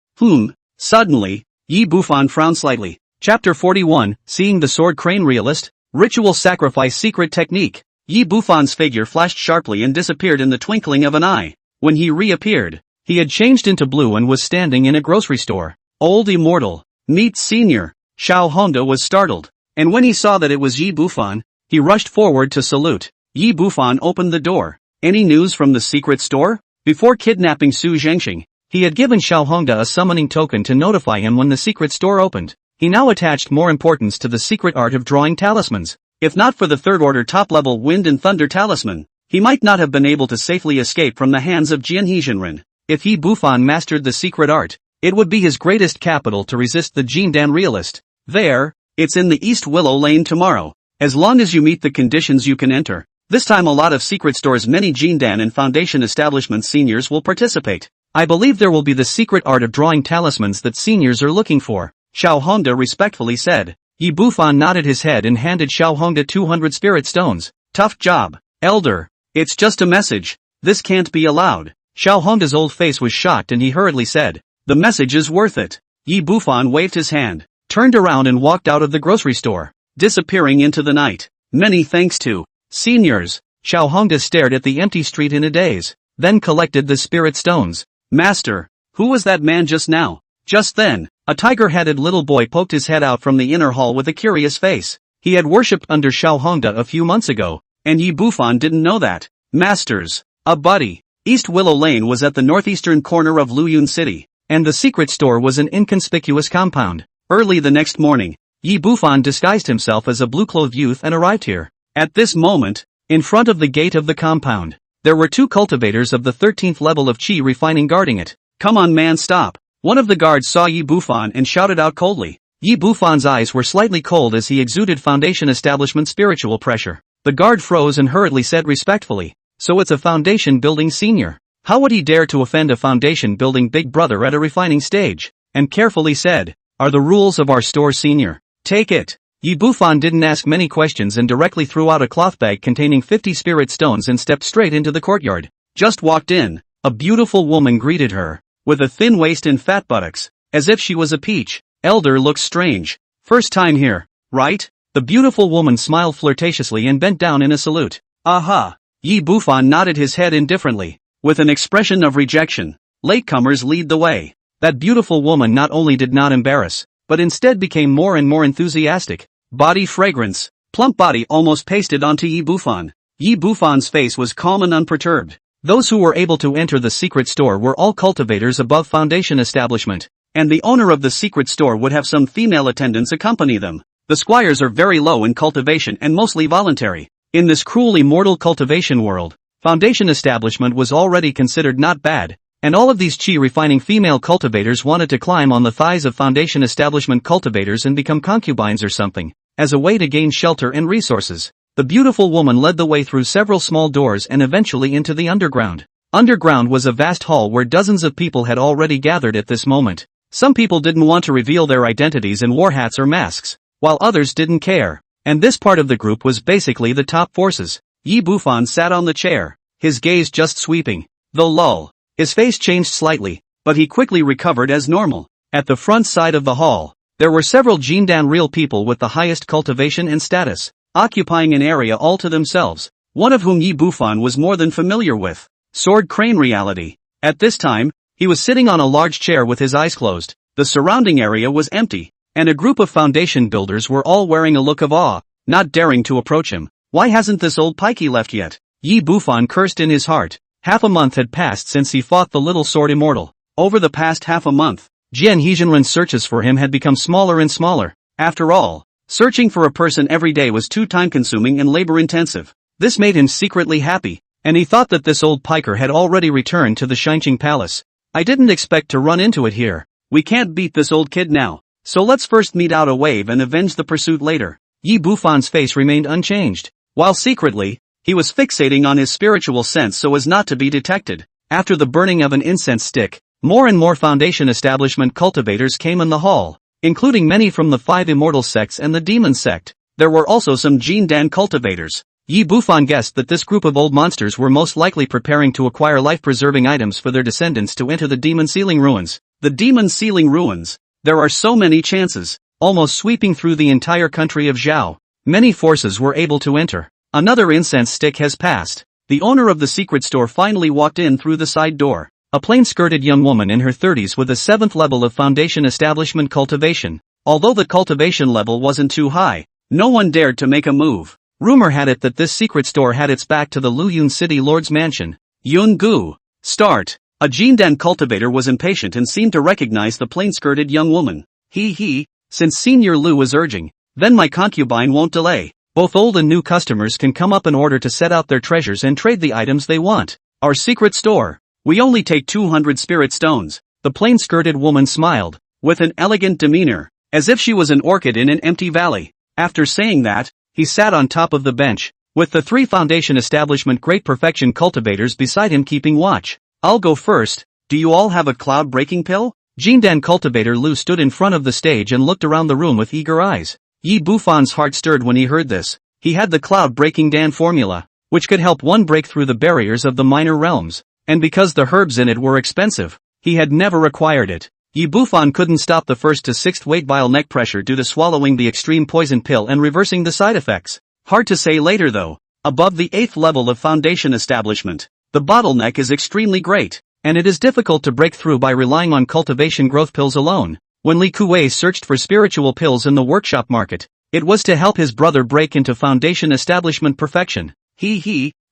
Suddenly, Yi Bufan frowned slightly. Chapter 41, Seeing the Sword Crane Realist, Ritual Sacrifice Secret Technique. Yi Bufan's figure flashed sharply and disappeared in the twinkling of an eye. When he reappeared, he had changed into blue and was standing in a grocery store. Old Immortal, meet Senior. Xiao Hongda was startled, and when he saw that it was Yi Bufan, he rushed forward to salute. Yi Bufan opened the door. Any news from the secret store? Before kidnapping Su Zhengxing, he had given Xiao Hongda a summoning token to notify him when the secret store opened. He now attached more importance to the secret art of drawing talismans. If not for the 3rd order top-level Wind and Thunder talisman, he might not have been able to safely escape from the hands of Jian Hezhenren. If Yi Bufan mastered the secret art, it would be his greatest capital to resist the Jindan realist. There, it's in the East Willow Lane tomorrow. As long as you meet the conditions you can enter. This time a lot of secret stores, many Jindan and Foundation establishment seniors will participate. I believe there will be the secret art of drawing talismans that seniors are looking for, Xiao Hongda respectfully said. Yi Bufan nodded his head and handed Xiao Hongda 200 spirit stones. Tough job, Elder. It's just a message. This can't be allowed. Xiao Hongda's old face was shocked and he hurriedly said, the message is worth it. Yi Bufan waved his hand, turned around and walked out of the grocery store, disappearing into the night. Many thanks to seniors. Xiao Hongda stared at the empty street in a daze, then collected the spirit stones. Master, who was that man just now? Just then, a tiger-headed little boy poked his head out from the inner hall with a curious face. He had worshipped under Xiao Hongda a few months ago, and Yi Bufan didn't know that. Masters, a buddy. East Willow Lane was at the northeastern corner of Luyun City, and the secret store was an inconspicuous compound. Early the next morning, Yi Bufan disguised himself as a blue-clothed youth and arrived here. At this moment, in front of the gate of the compound, there were 2 cultivators of the 13th level of Qi refining guarding it. Come on man, stop. One of the guards saw Yi Bufan and shouted out coldly. Yi Bufan's eyes were slightly cold as he exuded Foundation establishment spiritual pressure. The guard froze and hurriedly said respectfully, so it's a Foundation building senior. How would he dare to offend a Foundation building big brother at a refining stage? And carefully said, are the rules of our store senior. Take it. Yi Bufan didn't ask many questions and directly threw out a cloth bag containing 50 spirit stones and stepped straight into the courtyard. Just walked in, a beautiful woman greeted her, with a thin waist and fat buttocks, as if she was a peach. Elder looks strange. First time here, right? The beautiful woman smiled flirtatiously and bent down in a salute. Aha! Yi Bufan nodded his head indifferently, with an expression of rejection. Latecomers lead the way. That beautiful woman not only did not embarrass, but instead became more and more enthusiastic. Body fragrance. plump body almost pasted onto Yi Bufan. Yi Bufan's face was calm and unperturbed. Those who were able to enter the secret store were all cultivators above foundation establishment, and the owner of the secret store would have some female attendants accompany them. The squires are very low in cultivation and mostly voluntary. In this cruelly mortal cultivation world, foundation establishment was already considered not bad, and all of these chi-refining female cultivators wanted to climb on the thighs of foundation establishment cultivators and become concubines or something, as a way to gain shelter and resources. The beautiful woman led the way through several small doors and eventually into the underground. Underground was a vast hall where dozens of people had already gathered at this moment. Some people didn't want to reveal their identities and wore hats or masks, while others didn't care. And this part of the group was basically the top forces. Yi Bufan sat on the chair, his gaze just sweeping. Though lull. His face changed slightly, but he quickly recovered as normal. At the front side of the hall, there were several Jindan real people with the highest cultivation and status, occupying an area all to themselves, one of whom Yi Bufan was more than familiar with. Sword Crane Reality. At this time, he was sitting on a large chair with his eyes closed. The surrounding area was empty, and a group of foundation builders were all wearing a look of awe, not daring to approach him. Why hasn't this old pikey left yet? Yi Bufan cursed in his heart. Half a month had passed since he fought the little sword immortal. Over the past half a month, Jian Hezhenren's searches for him had become smaller and smaller. After all, searching for a person every day was too time-consuming and labor-intensive. This made him secretly happy, and he thought that this old piker had already returned to the Shinqing Palace. I didn't expect to run into it here. We can't beat this old kid now, so let's first meet out a wave and avenge the pursuit later. Yi Bufan's face remained unchanged, while secretly, he was fixating on his spiritual sense so as not to be detected. After the burning of an incense stick, more and more foundation establishment cultivators came in the hall, including many from the 5 immortal sects and the demon sect. There were also some Jindan cultivators. Yi Bufan guessed that this group of old monsters were most likely preparing to acquire life-preserving items for their descendants to enter the demon sealing ruins. The demon sealing ruins. There are so many chances, almost sweeping through the entire country of Zhao. Many forces were able to enter. Another incense stick has passed. The owner of the secret store finally walked in through the side door. A plain-skirted young woman in her 30s with a 7th level of foundation establishment cultivation. Although the cultivation level wasn't too high, no one dared to make a move. Rumor had it that this secret store had its back to the Luyun City Lord's mansion. Yun Gu. Start. A Jindan cultivator was impatient and seemed to recognize the plain-skirted young woman. Since Senior Lu was urging, then my concubine won't delay. Both old and new customers can come up in order to set out their treasures and trade the items they want. Our secret store. We only take 200 spirit stones. The plain-skirted woman smiled, with an elegant demeanor, as if she was an orchid in an empty valley. After saying that, he sat on top of the bench, with the 3 foundation establishment great perfection cultivators beside him keeping watch. I'll go first. Do you all have a cloud-breaking pill? Jindan cultivator Lu stood in front of the stage and looked around the room with eager eyes. Yi Bufan's heart stirred when he heard this. He had the cloud-breaking Dan formula, which could help one break through the barriers of the minor realms, and because the herbs in it were expensive, he had never acquired it. Yi Bufan couldn't stop the 1st to 6th weight vial neck pressure due to swallowing the extreme poison pill and reversing the side effects. Hard to say later though. Above the 8th level of foundation establishment, the bottleneck is extremely great, and it is difficult to break through by relying on cultivation growth pills alone. When Li Kuei searched for spiritual pills in the workshop market, it was to help his brother break into foundation establishment perfection.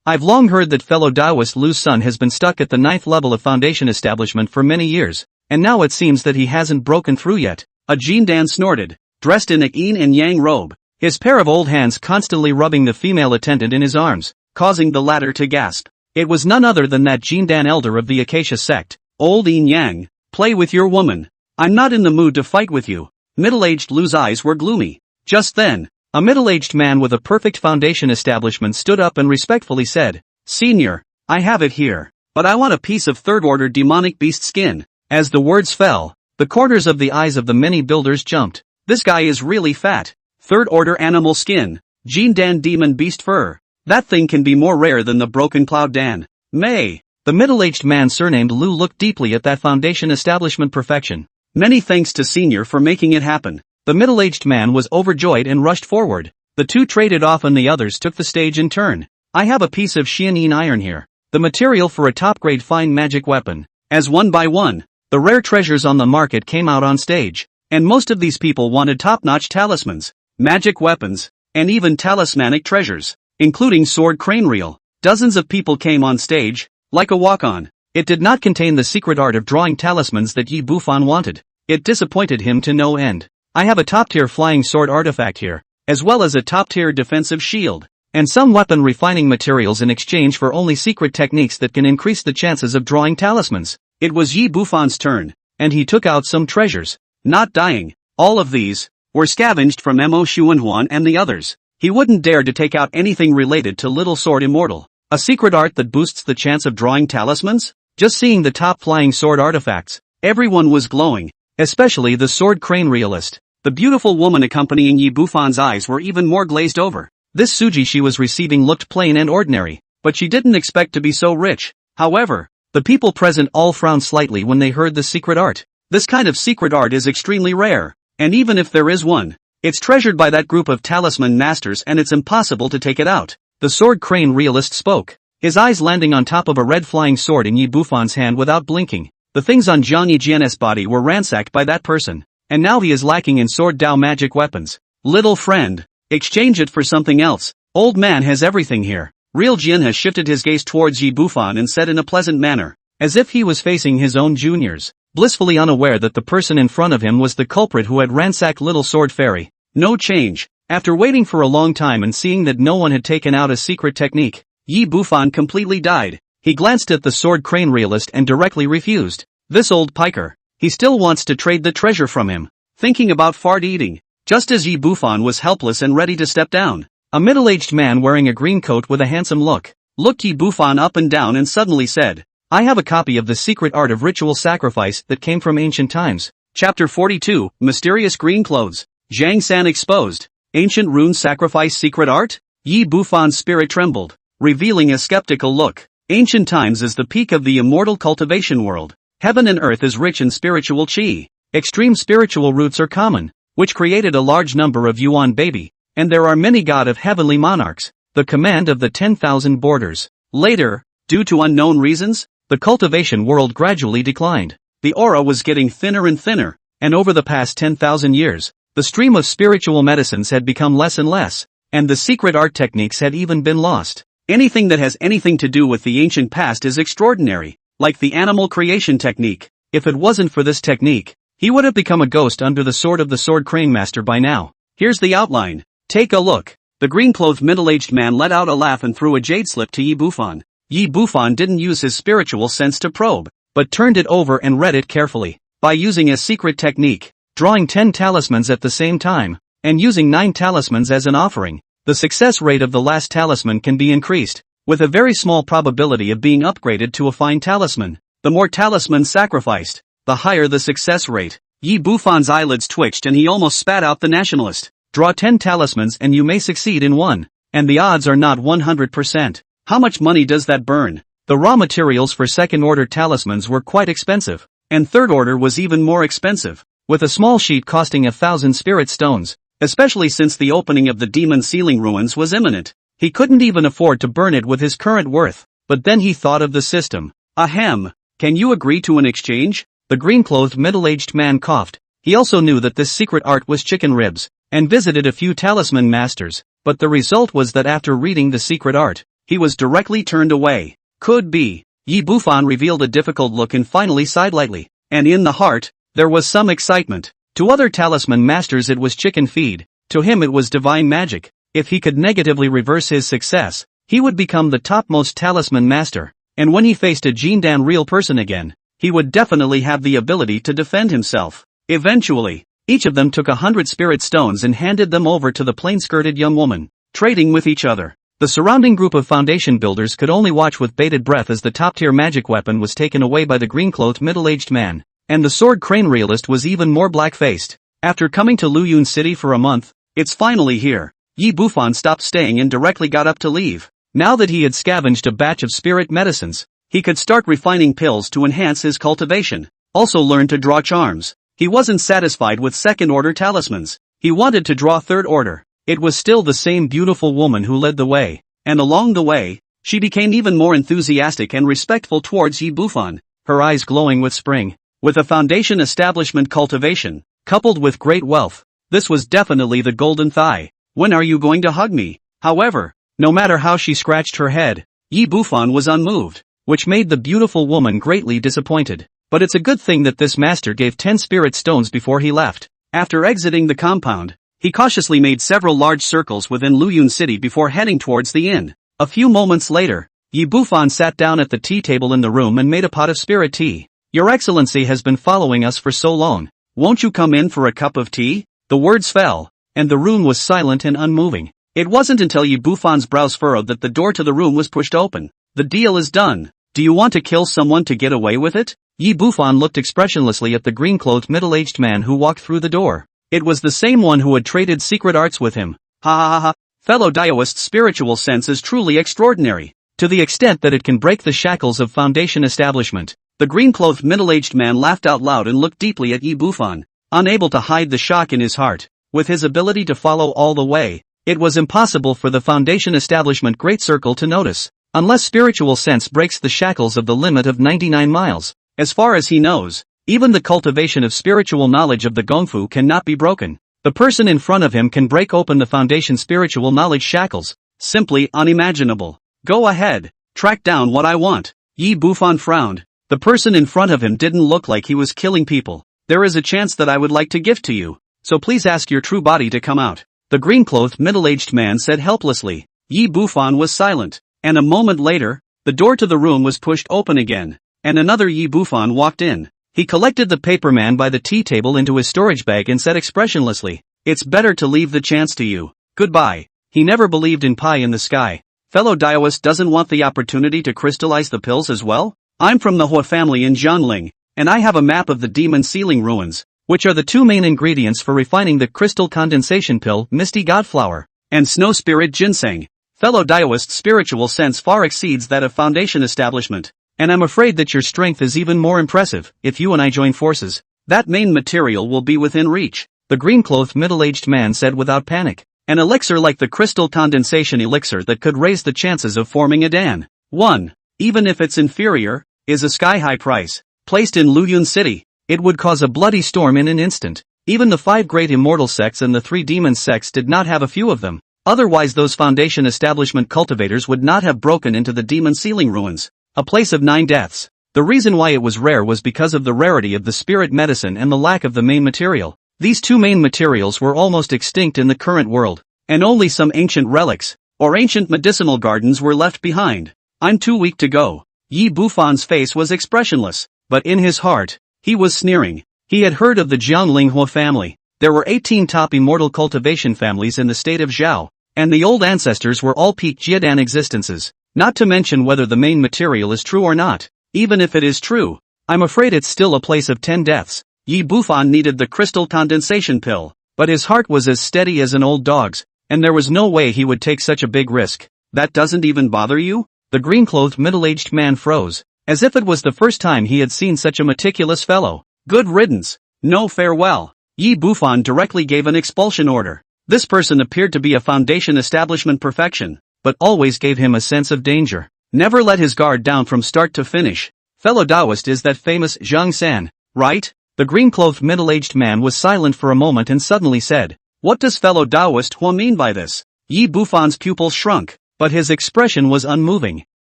I've long heard that fellow Taoist Lu's son has been stuck at the 9th level of foundation establishment for many years, and now it seems that he hasn't broken through yet. A Jindan snorted, dressed in a yin and yang robe, his pair of old hands constantly rubbing the female attendant in his arms, causing the latter to gasp. It was none other than that Jindan elder of the Acacia sect. Old yin yang, play with your woman. I'm not in the mood to fight with you. Middle-aged Lu's eyes were gloomy. Just then, a middle-aged man with a perfect foundation establishment stood up and respectfully said, Senior, I have it here, but I want a piece of 3rd-order demonic beast skin. As the words fell, the corners of the eyes of the many builders jumped. This guy is really fat. 3rd-order animal skin. Jindan demon beast fur. That thing can be more rare than the broken cloud Dan. May. The middle-aged man surnamed Lu looked deeply at that foundation establishment perfection. Many thanks to Senior for making it happen. The middle-aged man was overjoyed and rushed forward. The two traded off and the others took the stage in turn. I have a piece of Xianyin iron here, the material for a top-grade fine magic weapon. As one by one, the rare treasures on the market came out on stage, and most of these people wanted top-notch talismans, magic weapons, and even talismanic treasures, including sword crane reel. Dozens of people came on stage, like a walk-on. It did not contain the secret art of drawing talismans that Yi Bufan wanted. It disappointed him to no end. I have a top-tier flying sword artifact here, as well as a top-tier defensive shield, and some weapon refining materials in exchange for only secret techniques that can increase the chances of drawing talismans. It was Yi Bufan's turn, and he took out some treasures. Not dying. All of these were scavenged from Mo Xuanhuan and the others. He wouldn't dare to take out anything related to Little Sword Immortal. A secret art that boosts the chance of drawing talismans? Just seeing the top flying sword artifacts, everyone was glowing, especially the sword crane realist. The beautiful woman accompanying Yi Bufan's eyes were even more glazed over. This Suji she was receiving looked plain and ordinary, but she didn't expect to be so rich. However, the people present all frowned slightly when they heard the secret art. This kind of secret art is extremely rare, and even if there is one, it's treasured by that group of talisman masters and it's impossible to take it out. The sword crane realist spoke, his eyes landing on top of a red flying sword in Yi Bufan's hand without blinking. The things on Jiang Yijian's body were ransacked by that person, and now he is lacking in sword Dao magic weapons. Little friend, exchange it for something else. Old man has everything here. Real Jian has shifted his gaze towards Yi Bufan and said in a pleasant manner, as if he was facing his own juniors, blissfully unaware that the person in front of him was the culprit who had ransacked Little Sword Fairy. No change. After waiting for a long time and seeing that no one had taken out a secret technique, Yi Bufan completely died. He glanced at the sword crane realist and directly refused. This old piker. He still wants to trade the treasure from him. Thinking about fart eating. Just as Yi Bufan was helpless and ready to step down, a middle-aged man wearing a green coat with a handsome look, looked Yi Bufan up and down and suddenly said, I have a copy of the secret art of ritual sacrifice that came from ancient times. Chapter 42, Mysterious Green Clothes. Zhang San exposed. Ancient rune sacrifice secret art? Yi Bufan's spirit trembled, revealing a skeptical look. Ancient times is the peak of the immortal cultivation world. Heaven and earth is rich in spiritual qi. Extreme spiritual roots are common, which created a large number of Yuan baby, and there are many god of heavenly monarchs, the command of the 10,000 borders. Later, due to unknown reasons, the cultivation world gradually declined. The aura was getting thinner and thinner, and over the past 10,000 years, the stream of spiritual medicines had become less and less, and the secret art techniques had even been lost. Anything that has anything to do with the ancient past is extraordinary, like the animal creation technique. If it wasn't for this technique, he would have become a ghost under the sword of the sword crane master by now. Here's the outline. Take a look. The green-clothed middle-aged man let out a laugh and threw a jade slip to Yi Bufan. Yi Bufan didn't use his spiritual sense to probe, but turned it over and read it carefully. By using a secret technique, drawing 10 talismans at the same time, and using 9 talismans as an offering, the success rate of the last talisman can be increased, with a very small probability of being upgraded to a fine talisman. The more talismans sacrificed, the higher the success rate. Yi Bufan's eyelids twitched and he almost spat out the nationalist. Draw 10 talismans and you may succeed in one, and the odds are not 100%. How much money does that burn? The raw materials for second-order talismans were quite expensive, and third-order was even more expensive, with a small sheet costing 1,000 spirit stones, especially since the opening of the demon ceiling ruins was imminent. He couldn't even afford to burn it with his current worth, but then he thought of the system. Ahem, can you agree to an exchange? The green-clothed middle-aged man coughed. He also knew that this secret art was chicken ribs, and visited a few talisman masters, but the result was that after reading the secret art, he was directly turned away. Could be. Yi Bufan revealed a difficult look and finally sighed lightly, and in the heart, there was some excitement. To other talisman masters it was chicken feed, to him it was divine magic. If he could negatively reverse his success, he would become the topmost talisman master, and when he faced a Jindan real person again, he would definitely have the ability to defend himself. Eventually, each of them took 100 spirit stones and handed them over to the plain-skirted young woman, trading with each other. The surrounding group of foundation builders could only watch with bated breath as the top-tier magic weapon was taken away by the green-clothed middle-aged man, and the sword crane realist was even more black-faced. After coming to Luyun City for a month, it's finally here. Yi Bufan stopped staying and directly got up to leave. Now that he had scavenged a batch of spirit medicines, he could start refining pills to enhance his cultivation. Also learn to draw charms. He wasn't satisfied with second-order talismans. He wanted to draw third-order. It was still the same beautiful woman who led the way, and along the way, she became even more enthusiastic and respectful towards Yi Bufan, her eyes glowing with spring. With a foundation establishment cultivation, coupled with great wealth, this was definitely the golden thigh. When are you going to hug me? However, no matter how she scratched her head, Yi Bufan was unmoved, which made the beautiful woman greatly disappointed. But it's a good thing that this master gave 10 spirit stones before he left. After exiting the compound, he cautiously made several large circles within Luyun City before heading towards the inn. A few moments later, Yi Bufan sat down at the tea table in the room and made a pot of spirit tea. Your Excellency has been following us for so long. Won't you come in for a cup of tea? The words fell, and the room was silent and unmoving. It wasn't until Yi Bufan's brows furrowed that the door to the room was pushed open. The deal is done. Do you want to kill someone to get away with it? Yi Bufan looked expressionlessly at the green-clothed middle-aged man who walked through the door. It was the same one who had traded secret arts with him. Ha ha ha ha. Fellow Daoist's spiritual sense is truly extraordinary, to the extent that it can break the shackles of Foundation establishment. The green-clothed middle-aged man laughed out loud and looked deeply at Yi Bufan, unable to hide the shock in his heart. With his ability to follow all the way, it was impossible for the Foundation establishment Great Circle to notice, unless spiritual sense breaks the shackles of the limit of 99 miles. As far as he knows, even the cultivation of spiritual knowledge of the Gongfu cannot be broken. The person in front of him can break open the Foundation spiritual knowledge shackles. Simply unimaginable. Go ahead, track down what I want. Yi Bufan frowned. The person in front of him didn't look like he was killing people. There is a chance that I would like to gift to you, so please ask your true body to come out. The green-clothed middle-aged man said helplessly. Yi Bufan was silent, and a moment later, the door to the room was pushed open again, and another Yi Bufan walked in. He collected the paperman by the tea table into his storage bag and said expressionlessly, "It's better to leave the chance to you. Goodbye." He never believed in pie in the sky. Fellow Daoist doesn't want the opportunity to crystallize the pills as well? I'm from the Hua family in Jiangling, and I have a map of the demon sealing ruins, which are the two main ingredients for refining the crystal condensation pill, Misty Godflower, and Snow Spirit Ginseng. Fellow Daoist's spiritual sense far exceeds that of Foundation establishment. And I'm afraid that your strength is even more impressive. If you and I join forces, that main material will be within reach. The green-clothed middle-aged man said without panic. An elixir like the crystal condensation elixir that could raise the chances of forming a Dan. 1. Even if it's inferior, is a sky-high price. Placed in Luyun City, it would cause a bloody storm in an instant. Even the 5 great immortal sects and the 3 demon sects did not have a few of them. Otherwise those Foundation establishment cultivators would not have broken into the demon sealing ruins. A place of 9 deaths. The reason why it was rare was because of the rarity of the spirit medicine and the lack of the main material. These 2 main materials were almost extinct in the current world, and only some ancient relics, or ancient medicinal gardens were left behind. I'm too weak to go. Yi Bufan's face was expressionless, but in his heart, he was sneering. He had heard of the Jiangling Hua family. There were 18 top immortal cultivation families in the state of Zhao, and the old ancestors were all peak Jiedan existences. Not to mention whether the main material is true or not. Even if it is true, I'm afraid it's still a place of 10 deaths. Yi Bufan needed the crystal condensation pill, but his heart was as steady as an old dog's, and there was no way he would take such a big risk. That doesn't even bother you? The green-clothed middle-aged man froze, as if it was the first time he had seen such a meticulous fellow. Good riddance. No farewell. Yi Bufan directly gave an expulsion order. This person appeared to be a Foundation establishment perfection, but always gave him a sense of danger. Never let his guard down from start to finish. Fellow Taoist is that famous Zhang San, right? The green-clothed middle-aged man was silent for a moment and suddenly said, "What does fellow Taoist Hua mean by this?" Yi Bufan's pupils shrunk, but his expression was unmoving.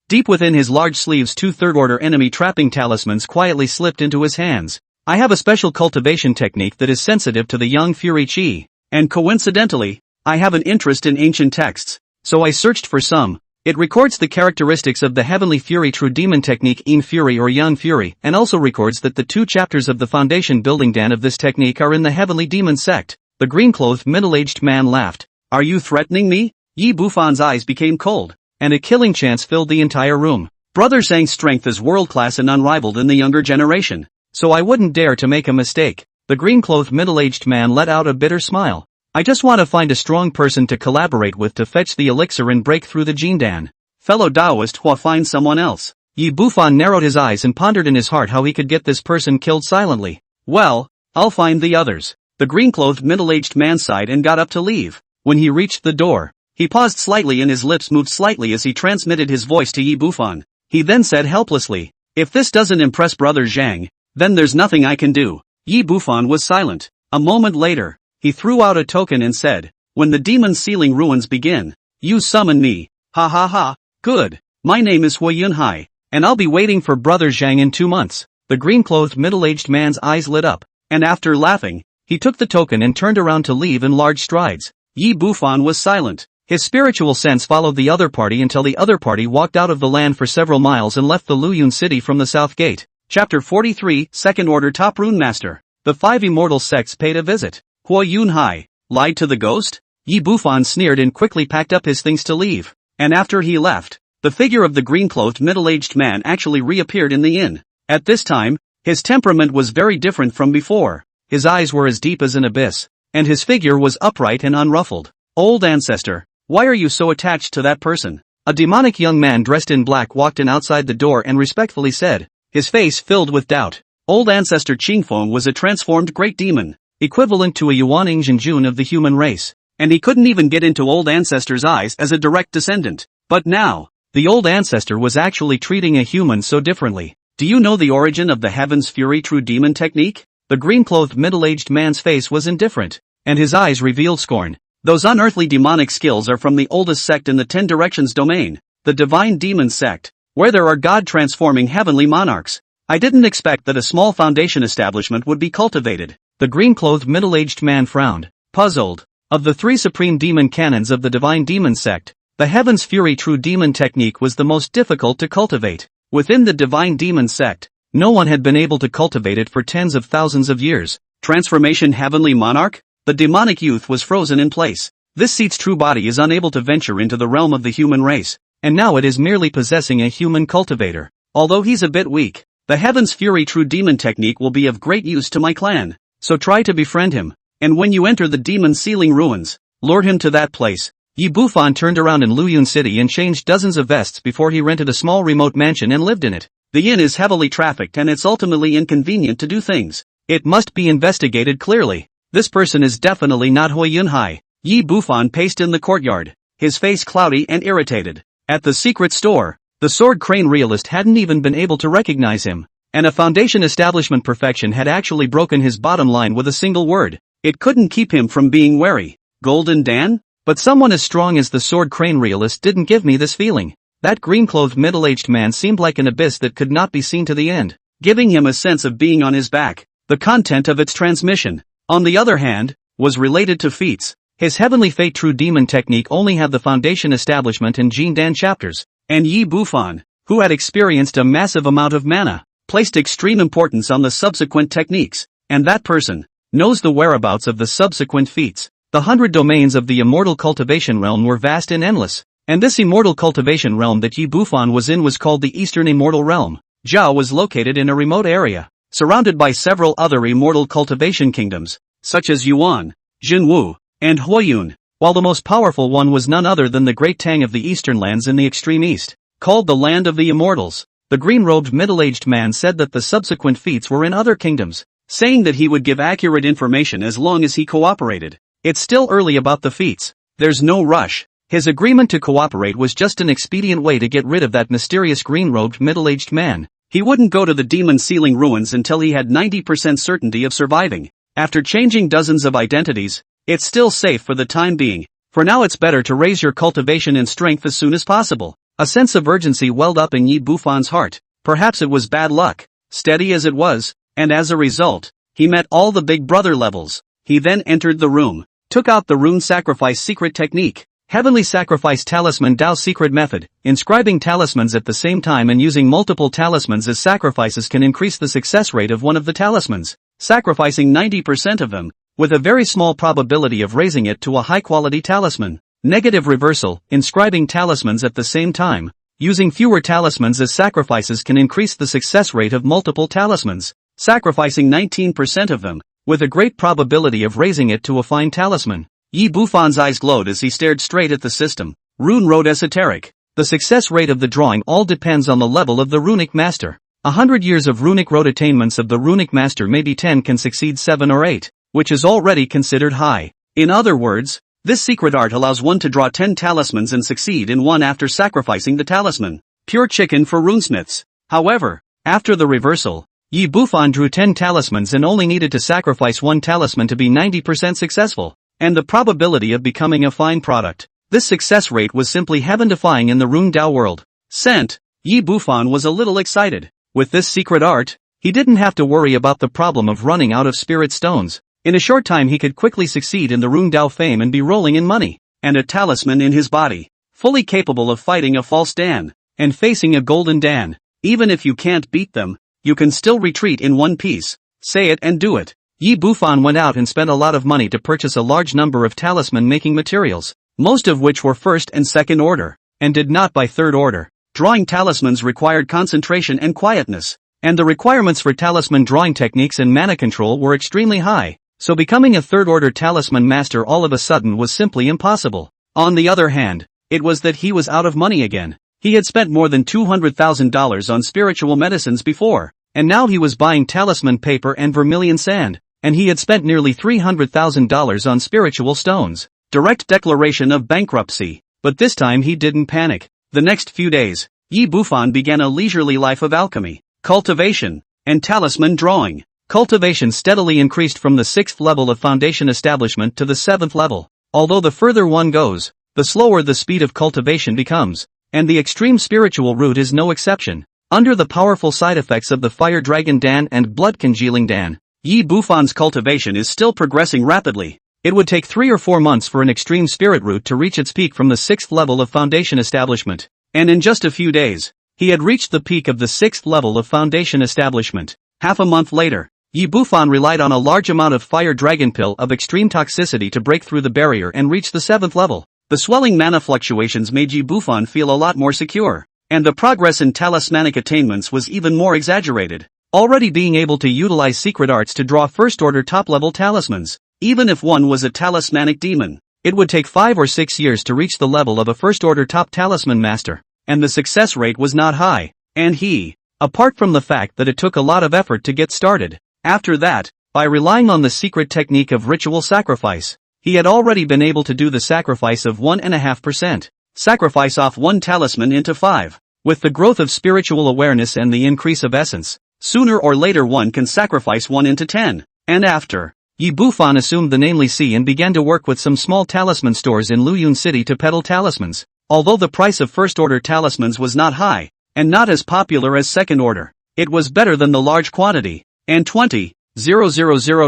Deep within his large sleeves 2 third-order enemy trapping talismans quietly slipped into his hands. I have a special cultivation technique that is sensitive to the Yang Fury Qi, and coincidentally, I have an interest in ancient texts. So I searched for some. It records the characteristics of the Heavenly Fury True Demon Technique Yin Fury or Yang Fury, and also records that the 2 chapters of the Foundation building Dan of this technique are in the Heavenly Demon sect. The green-clothed middle-aged man laughed. Are you threatening me? Yi Bufan's eyes became cold, and a killing chance filled the entire room. Brother Zhang's strength is world-class and unrivaled in the younger generation, so I wouldn't dare to make a mistake. The green-clothed middle-aged man let out a bitter smile. I just want to find a strong person to collaborate with to fetch the elixir and break through the Jindan. Fellow Taoist Hua, find someone else. Yi Bufan narrowed his eyes and pondered in his heart how he could get this person killed silently. Well, I'll find the others. The green-clothed middle-aged man sighed and got up to leave. When he reached the door, he paused slightly and his lips moved slightly as he transmitted his voice to Yi Bufan. He then said helplessly, "If this doesn't impress Brother Zhang, then there's nothing I can do." Yi Bufan was silent. A moment later, he threw out a token and said, when the demon sealing ruins begin. You summon me. Ha ha ha. Good. My name is Hui Yunhai, and I'll be waiting for Brother Zhang in 2 months. The green-clothed middle-aged man's eyes lit up, and after laughing, he took the token and turned around to leave in large strides. Yi Bufan was silent. His spiritual sense followed the other party until the other party walked out of the land for several miles and left the Luyun city from the south gate. Chapter 43, Second Order Top Rune Master. The 5 immortal sects paid a visit. Hui Yunhai lied to the ghost? Yi Bufan sneered and quickly packed up his things to leave. And after he left, the figure of the green-clothed middle-aged man actually reappeared in the inn. At this time, his temperament was very different from before. His eyes were as deep as an abyss, and his figure was upright and unruffled. Old ancestor, why are you so attached to that person? A demonic young man dressed in black walked in outside the door and respectfully said, his face filled with doubt. Old ancestor Qingfeng was a transformed great demon, equivalent to a Yuan Jun of the human race, and he couldn't even get into old ancestor's eyes as a direct descendant. But now, the old ancestor was actually treating a human so differently. Do you know the origin of the Heaven's Fury True Demon technique? The green-clothed middle-aged man's face was indifferent, and his eyes revealed scorn. Those unearthly demonic skills are from the oldest sect in the 10 Directions domain, the Divine Demon Sect, where there are God-transforming heavenly monarchs. I didn't expect that a small foundation establishment would be cultivated. The green-clothed middle-aged man frowned, puzzled. Of the 3 supreme demon canons of the Divine Demon Sect, the Heaven's Fury True Demon technique was the most difficult to cultivate. Within the Divine Demon Sect, no one had been able to cultivate it for tens of thousands of years. Transformation Heavenly Monarch? The demonic youth was frozen in place. This seat's true body is unable to venture into the realm of the human race, and now it is merely possessing a human cultivator. Although he's a bit weak, the Heaven's Fury True Demon technique will be of great use to my clan, so try to befriend him, and when you enter the demon sealing ruins, lure him to that place. Yi Bufan turned around in Luyun City and changed dozens of vests before he rented a small remote mansion and lived in it. The inn is heavily trafficked and it's ultimately inconvenient to do things. It must be investigated clearly. This person is definitely not Hui Yunhai. Yi Bufan paced in the courtyard, his face cloudy and irritated. At the secret store, the sword crane realist hadn't even been able to recognize him, and a foundation establishment perfection had actually broken his bottom line with a single word. It couldn't keep him from being wary. Golden Dan? But someone as strong as the sword crane realist didn't give me this feeling. That green-clothed middle-aged man seemed like an abyss that could not be seen to the end, giving him a sense of being on his back. The content of its transmission, on the other hand, was related to feats. His Heavenly Fate True Demon technique only had the Foundation Establishment and Jin Dan chapters, and Yi Bufan, who had experienced a massive amount of mana, placed extreme importance on the subsequent techniques, and that person knows the whereabouts of the subsequent feats. The 100 domains of the immortal cultivation realm were vast and endless, and this immortal cultivation realm that Yi Bufan was in was called the Eastern Immortal Realm. Zhao was located in a remote area, surrounded by several other immortal cultivation kingdoms, such as Yuan, Jinwu, and Huiyun, while the most powerful one was none other than the Great Tang of the Eastern Lands in the extreme east, called the Land of the Immortals. The green-robed middle-aged man said that the subsequent feats were in other kingdoms, saying that he would give accurate information as long as he cooperated. It's still early about the feats. There's no rush. His agreement to cooperate was just an expedient way to get rid of that mysterious green-robed middle-aged man. He wouldn't go to the demon sealing ruins until he had 90% certainty of surviving. After changing dozens of identities, it's still safe for the time being. For now it's better to raise your cultivation and strength as soon as possible. A sense of urgency welled up in Yi Bufan's heart. Perhaps it was bad luck, steady as it was, and as a result, he met all the big brother levels. He then entered the room, took out the rune sacrifice secret technique, heavenly sacrifice talisman Dao secret method. Inscribing talismans at the same time and using multiple talismans as sacrifices can increase the success rate of one of the talismans, sacrificing 90% of them, with a very small probability of raising it to a high-quality talisman. Negative reversal, inscribing talismans at the same time, using fewer talismans as sacrifices can increase the success rate of multiple talismans, sacrificing 19% of them, with a great probability of raising it to a fine talisman. Yi Bufan's eyes glowed as he stared straight at the system. Rune Road Esoteric. The success rate of the drawing all depends on the level of the runic master. 100 years of runic road attainments of the runic master, maybe 10 can succeed 7 or 8, which is already considered high. In other words, this secret art allows one to draw 10 talismans and succeed in one after sacrificing the talisman. Pure chicken for runesmiths. However, after the reversal, Yi Bufan drew 10 talismans and only needed to sacrifice one talisman to be 90% successful. and the probability of becoming a fine product. This success rate was simply heaven-defying in the Rune Dao world. Sent, Yi Bufan was a little excited. With this secret art, he didn't have to worry about the problem of running out of spirit stones. In a short time he could quickly succeed in the Rune Dao fame and be rolling in money, and a talisman in his body, fully capable of fighting a false Dan, and facing a golden Dan. Even if you can't beat them, you can still retreat in one piece. Say it and do it. Yi Bufan went out and spent a lot of money to purchase a large number of talisman-making materials, most of which were first and second order, and did not buy third order. Drawing talismans required concentration and quietness, and the requirements for talisman drawing techniques and mana control were extremely high, so becoming a third-order talisman master all of a sudden was simply impossible. On the other hand, it was that he was out of money again. He had spent more than $200,000 on spiritual medicines before, and now he was buying talisman paper and vermilion sand, and he had spent nearly $300,000 on spiritual stones. Direct declaration of bankruptcy. But this time he didn't panic. The next few days, Yi Bufan began a leisurely life of alchemy, cultivation, and talisman drawing. Cultivation steadily increased from the 6th level of foundation establishment to the 7th level. Although the further one goes, the slower the speed of cultivation becomes, and the extreme spiritual route is no exception. Under the powerful side effects of the Fire Dragon Dan and Blood Congealing Dan, Yi Bufan's cultivation is still progressing rapidly. It would take 3 or 4 months for an extreme spirit route to reach its peak from the 6th level of foundation establishment, and in just a few days, he had reached the peak of the 6th level of foundation establishment. Half a month later, Yi Bufan relied on a large amount of Fire Dragon Pill of extreme toxicity to break through the barrier and reach the 7th level. The swelling mana fluctuations made Yi Bufan feel a lot more secure, and the progress in talismanic attainments was even more exaggerated, already being able to utilize secret arts to draw first-order top-level talismans. Even if one was a talismanic demon, it would take 5 or 6 years to reach the level of a first-order top talisman master, and the success rate was not high, and he, apart from the fact that it took a lot of effort to get started. After that, by relying on the secret technique of ritual sacrifice, he had already been able to do the sacrifice of 1.5%. Sacrifice off 1 talisman into 5. With the growth of spiritual awareness and the increase of essence, sooner or later one can sacrifice 1 into 10. And after, Yi Bufan assumed the namely C and began to work with some small talisman stores in Luyun City to peddle talismans. Although the price of first-order talismans was not high, and not as popular as second-order, it was better than the large quantity. And 20,000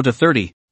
to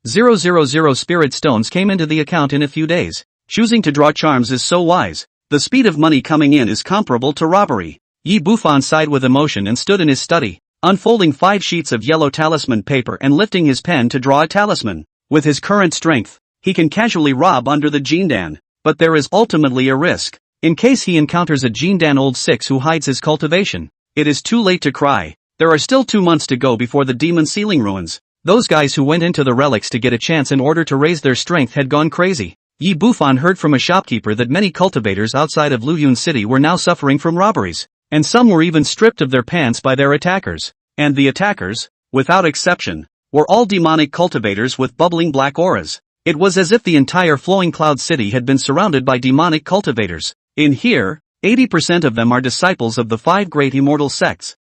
30,000 spirit stones came into the account in a few days. Choosing to draw charms is so wise. The speed of money coming in is comparable to robbery. Yi Bufan sighed with emotion and stood in his study, unfolding 5 sheets of yellow talisman paper and lifting his pen to draw a talisman. With his current strength, he can casually rob under the Jindan, but there is ultimately a risk. In case he encounters a Jindan old 6 who hides his cultivation, it is too late to cry. There are still 2 months to go before the demon ceiling ruins. Those guys who went into the relics to get a chance in order to raise their strength had gone crazy. Yi Bufan heard from a shopkeeper that many cultivators outside of Luyun City were now suffering from robberies, and some were even stripped of their pants by their attackers. And the attackers, without exception, were all demonic cultivators with bubbling black auras. It was as if the entire Flowing Cloud City had been surrounded by demonic cultivators. In here, 80% of them are disciples of the 5 great immortal sects.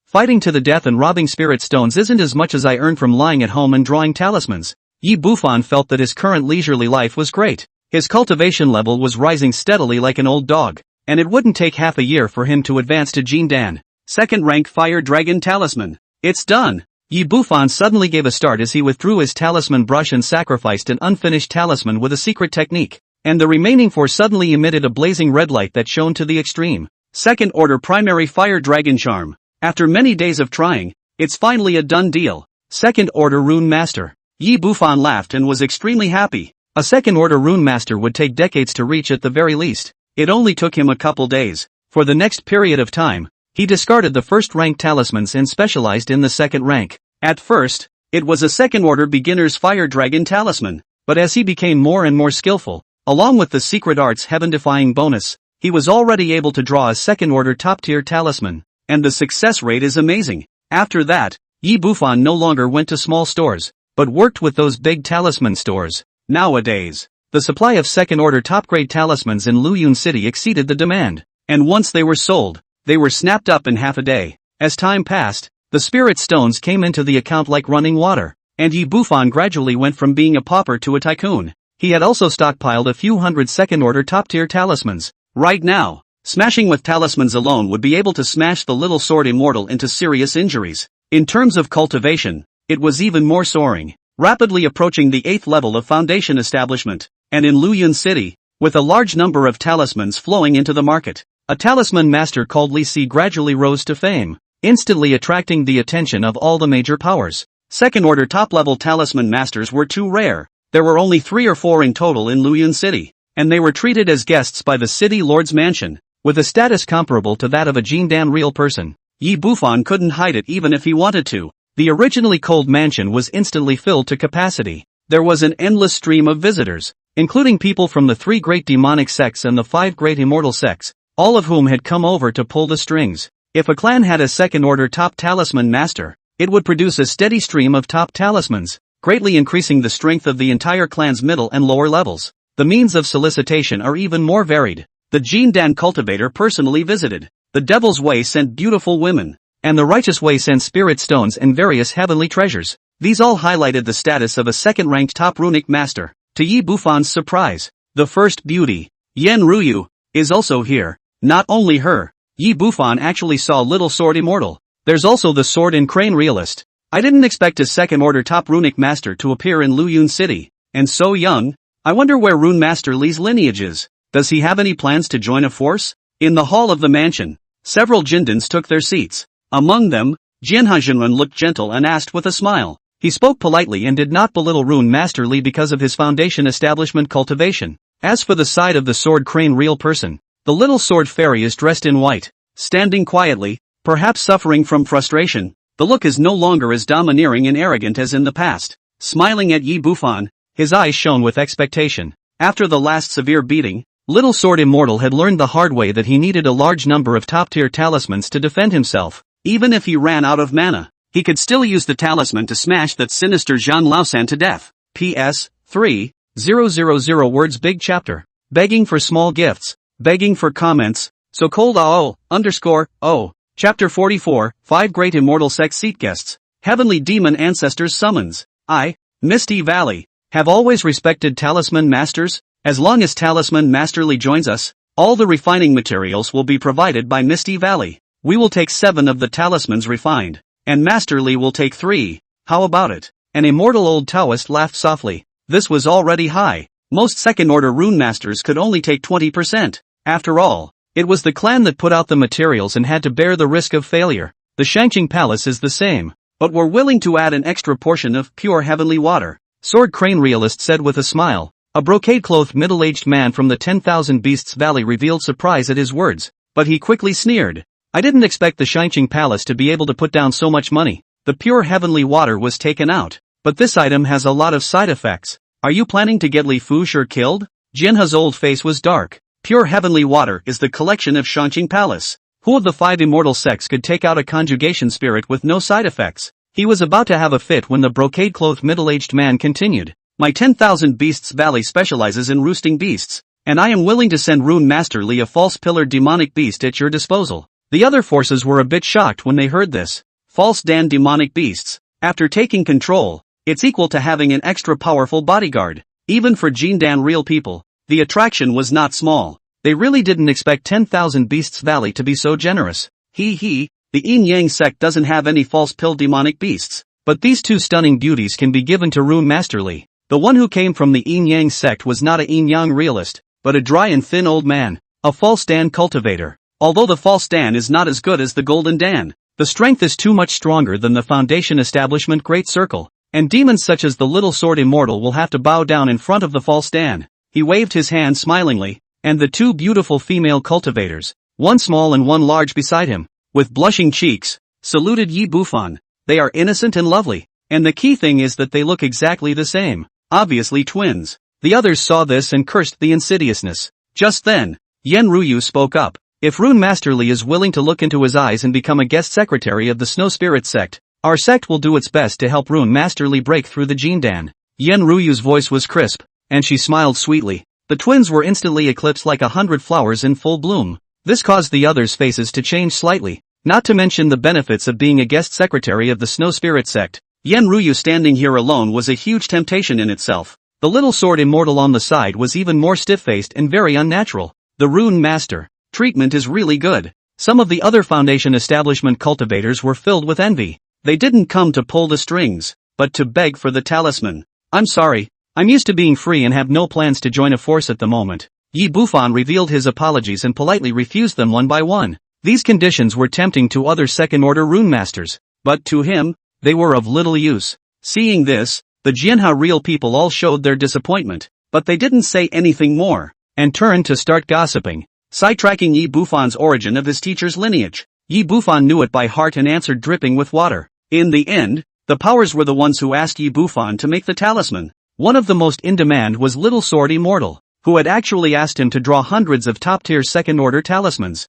Fighting to the death and robbing spirit stones isn't as much as I earn from lying at home and drawing talismans. Yi Bufan felt that his current leisurely life was great. His cultivation level was rising steadily like an old dog, and it wouldn't take half a year for him to advance to Jindan. Second rank Fire Dragon Talisman. It's done. Yi Bufan suddenly gave a start as he withdrew his talisman brush and sacrificed an unfinished talisman with a secret technique, and the remaining 4 suddenly emitted a blazing red light that shone to the extreme. Second order primary Fire Dragon Charm. After many days of trying, it's finally a done deal. Second order Rune Master. Yi Bufan laughed and was extremely happy. A second order Rune Master would take decades to reach at the very least. It only took him a couple days. For the next period of time, he discarded the first rank talismans and specialized in the second rank. At first, it was a second order beginner's Fire Dragon Talisman, but as he became more and more skillful, along with the secret arts heaven-defying bonus, he was already able to draw a second order top-tier talisman. And the success rate is amazing. After that, Yi Bufan no longer went to small stores, but worked with those big talisman stores. Nowadays, the supply of second-order top-grade talismans in Luyun City exceeded the demand, and once they were sold, they were snapped up in half a day. As time passed, the spirit stones came into the account like running water, and Yi Bufan gradually went from being a pauper to a tycoon. he had also stockpiled a few hundred second-order top-tier talismans. Right now, smashing with talismans alone would be able to smash the little sword immortal into serious injuries. In terms of cultivation, it was even more soaring, rapidly approaching the 8th level of foundation establishment, and in Luyun City, with a large number of talismans flowing into the market, a talisman master called Li Si gradually rose to fame, instantly attracting the attention of all the major powers. Second-order top-level talisman masters were too rare. There were only 3 or 4 in total in Luyun City, and they were treated as guests by the city lord's mansion, with a status comparable to that of a Jindan real person. Yi Bufan couldn't hide it even if he wanted to. The originally cold mansion was instantly filled to capacity. There was an endless stream of visitors, including people from the 3 great demonic sects and the 5 great immortal sects, all of whom had come over to pull the strings. If a clan had a second-order top talisman master, it would produce a steady stream of top talismans, greatly increasing the strength of the entire clan's middle and lower levels. The means of solicitation are even more varied. The Jindan cultivator personally visited. The Devil's Way sent beautiful women, and the Righteous Way sent spirit stones and various heavenly treasures. These all highlighted the status of a second-ranked top runic master. To Yi Bufan's surprise, the first beauty, Yen Ruyu, is also here. Not only her, Yi Bufan actually saw Little Sword Immortal. There's also the Sword and Crane Realist. I didn't expect a second-order top runic master to appear in Luyun City, and so young. I wonder where Rune Master Li's lineage is. Does he have any plans to join a force? In the hall of the mansion, several Jindans took their seats. Among them, Jinhajinren looked gentle and asked with a smile. He spoke politely and did not belittle Rune Master Li because of his foundation establishment cultivation. As for the side of the sword crane real person, the little sword fairy is dressed in white, standing quietly, perhaps suffering from frustration. The look is no longer as domineering and arrogant as in the past. Smiling at Yi Bufan, his eyes shone with expectation. After the last severe beating, Little Sword Immortal had learned the hard way that he needed a large number of top-tier talismans to defend himself. Even if he ran out of mana, he could still use the talisman to smash that sinister Zhang Laosan to death. PS 3:000 words big chapter. Begging for small gifts. Begging for comments. So cold _oh. Chapter 44, 5 Great Immortal Sex Seat Guests. Heavenly Demon Ancestors Summons. I, Misty Valley, have always respected Talisman Masters. As long as Talisman Masterly joins us, all the refining materials will be provided by Misty Valley. We will take 7 of the talismans refined, and Masterly will take 3. How about it? An immortal old Taoist laughed softly. This was already high. Most second-order rune masters could only take 20%. After all, it was the clan that put out the materials and had to bear the risk of failure. The Shangqing Palace is the same, but we're willing to add an extra portion of pure heavenly water, Sword Crane Realist said with a smile. A brocade-clothed middle-aged man from the 10,000 Beasts Valley revealed surprise at his words, but he quickly sneered. I didn't expect the Shangqing Palace to be able to put down so much money. The pure heavenly water was taken out, but this item has a lot of side effects. Are you planning to get Li Fushi killed? Jinha's old face was dark. Pure heavenly water is the collection of Shangqing Palace. Who of the 5 immortal sects could take out a conjugation spirit with no side effects? He was about to have a fit when the brocade-clothed middle-aged man continued. My 10,000 Beasts Valley specializes in roosting beasts, and I am willing to send Rune Master Li a false pillared demonic beast at your disposal. The other forces were a bit shocked when they heard this. False Dan demonic beasts. After taking control, it's equal to having an extra powerful bodyguard. Even for Jindan real people, the attraction was not small. They really didn't expect 10,000 Beasts Valley to be so generous. The Yin Yang sect doesn't have any false pill demonic beasts, but these 2 stunning beauties can be given to Rune Master Li. The one who came from the Yin Yang sect was not a Yin Yang realist, but a dry and thin old man, a false Dan cultivator. Although the false Dan is not as good as the golden Dan, the strength is too much stronger than the foundation establishment Great Circle, and demons such as the Little Sword Immortal will have to bow down in front of the false Dan. He waved his hand smilingly, and the 2 beautiful female cultivators, one small and one large beside him, with blushing cheeks, saluted Yi Bufan. They are innocent and lovely, and the key thing is that they look exactly the same. Obviously twins. The others saw this and cursed the insidiousness. Just then, Yen Ruyu spoke up. If Rune Master Li is willing to look into his eyes and become a guest secretary of the Snow Spirit sect, our sect will do its best to help Rune Master Li break through the Jindan. Yen Ruyu's voice was crisp, and she smiled sweetly. The twins were instantly eclipsed like 100 flowers in full bloom. This caused the others' faces to change slightly, not to mention the benefits of being a guest secretary of the Snow Spirit sect. Yen Ruyu standing here alone was a huge temptation in itself. The little sword immortal on the side was even more stiff-faced and very unnatural. The Rune Master. Treatment is really good. Some of the other Foundation establishment cultivators were filled with envy. They didn't come to pull the strings, but to beg for the talisman. I'm sorry. I'm used to being free and have no plans to join a force at the moment. Yi Bufan revealed his apologies and politely refused them one by one. These conditions were tempting to other second-order rune masters, but to him, they were of little use. Seeing this, the Jianha real people all showed their disappointment, but they didn't say anything more, and turned to start gossiping, sidetracking Yi Bufan's origin of his teacher's lineage. Yi Bufan knew it by heart and answered dripping with water. In the end, the powers were the ones who asked Yi Bufan to make the talisman. One of the most in demand was Little Sword Immortal, who had actually asked him to draw hundreds of top-tier second-order talismans.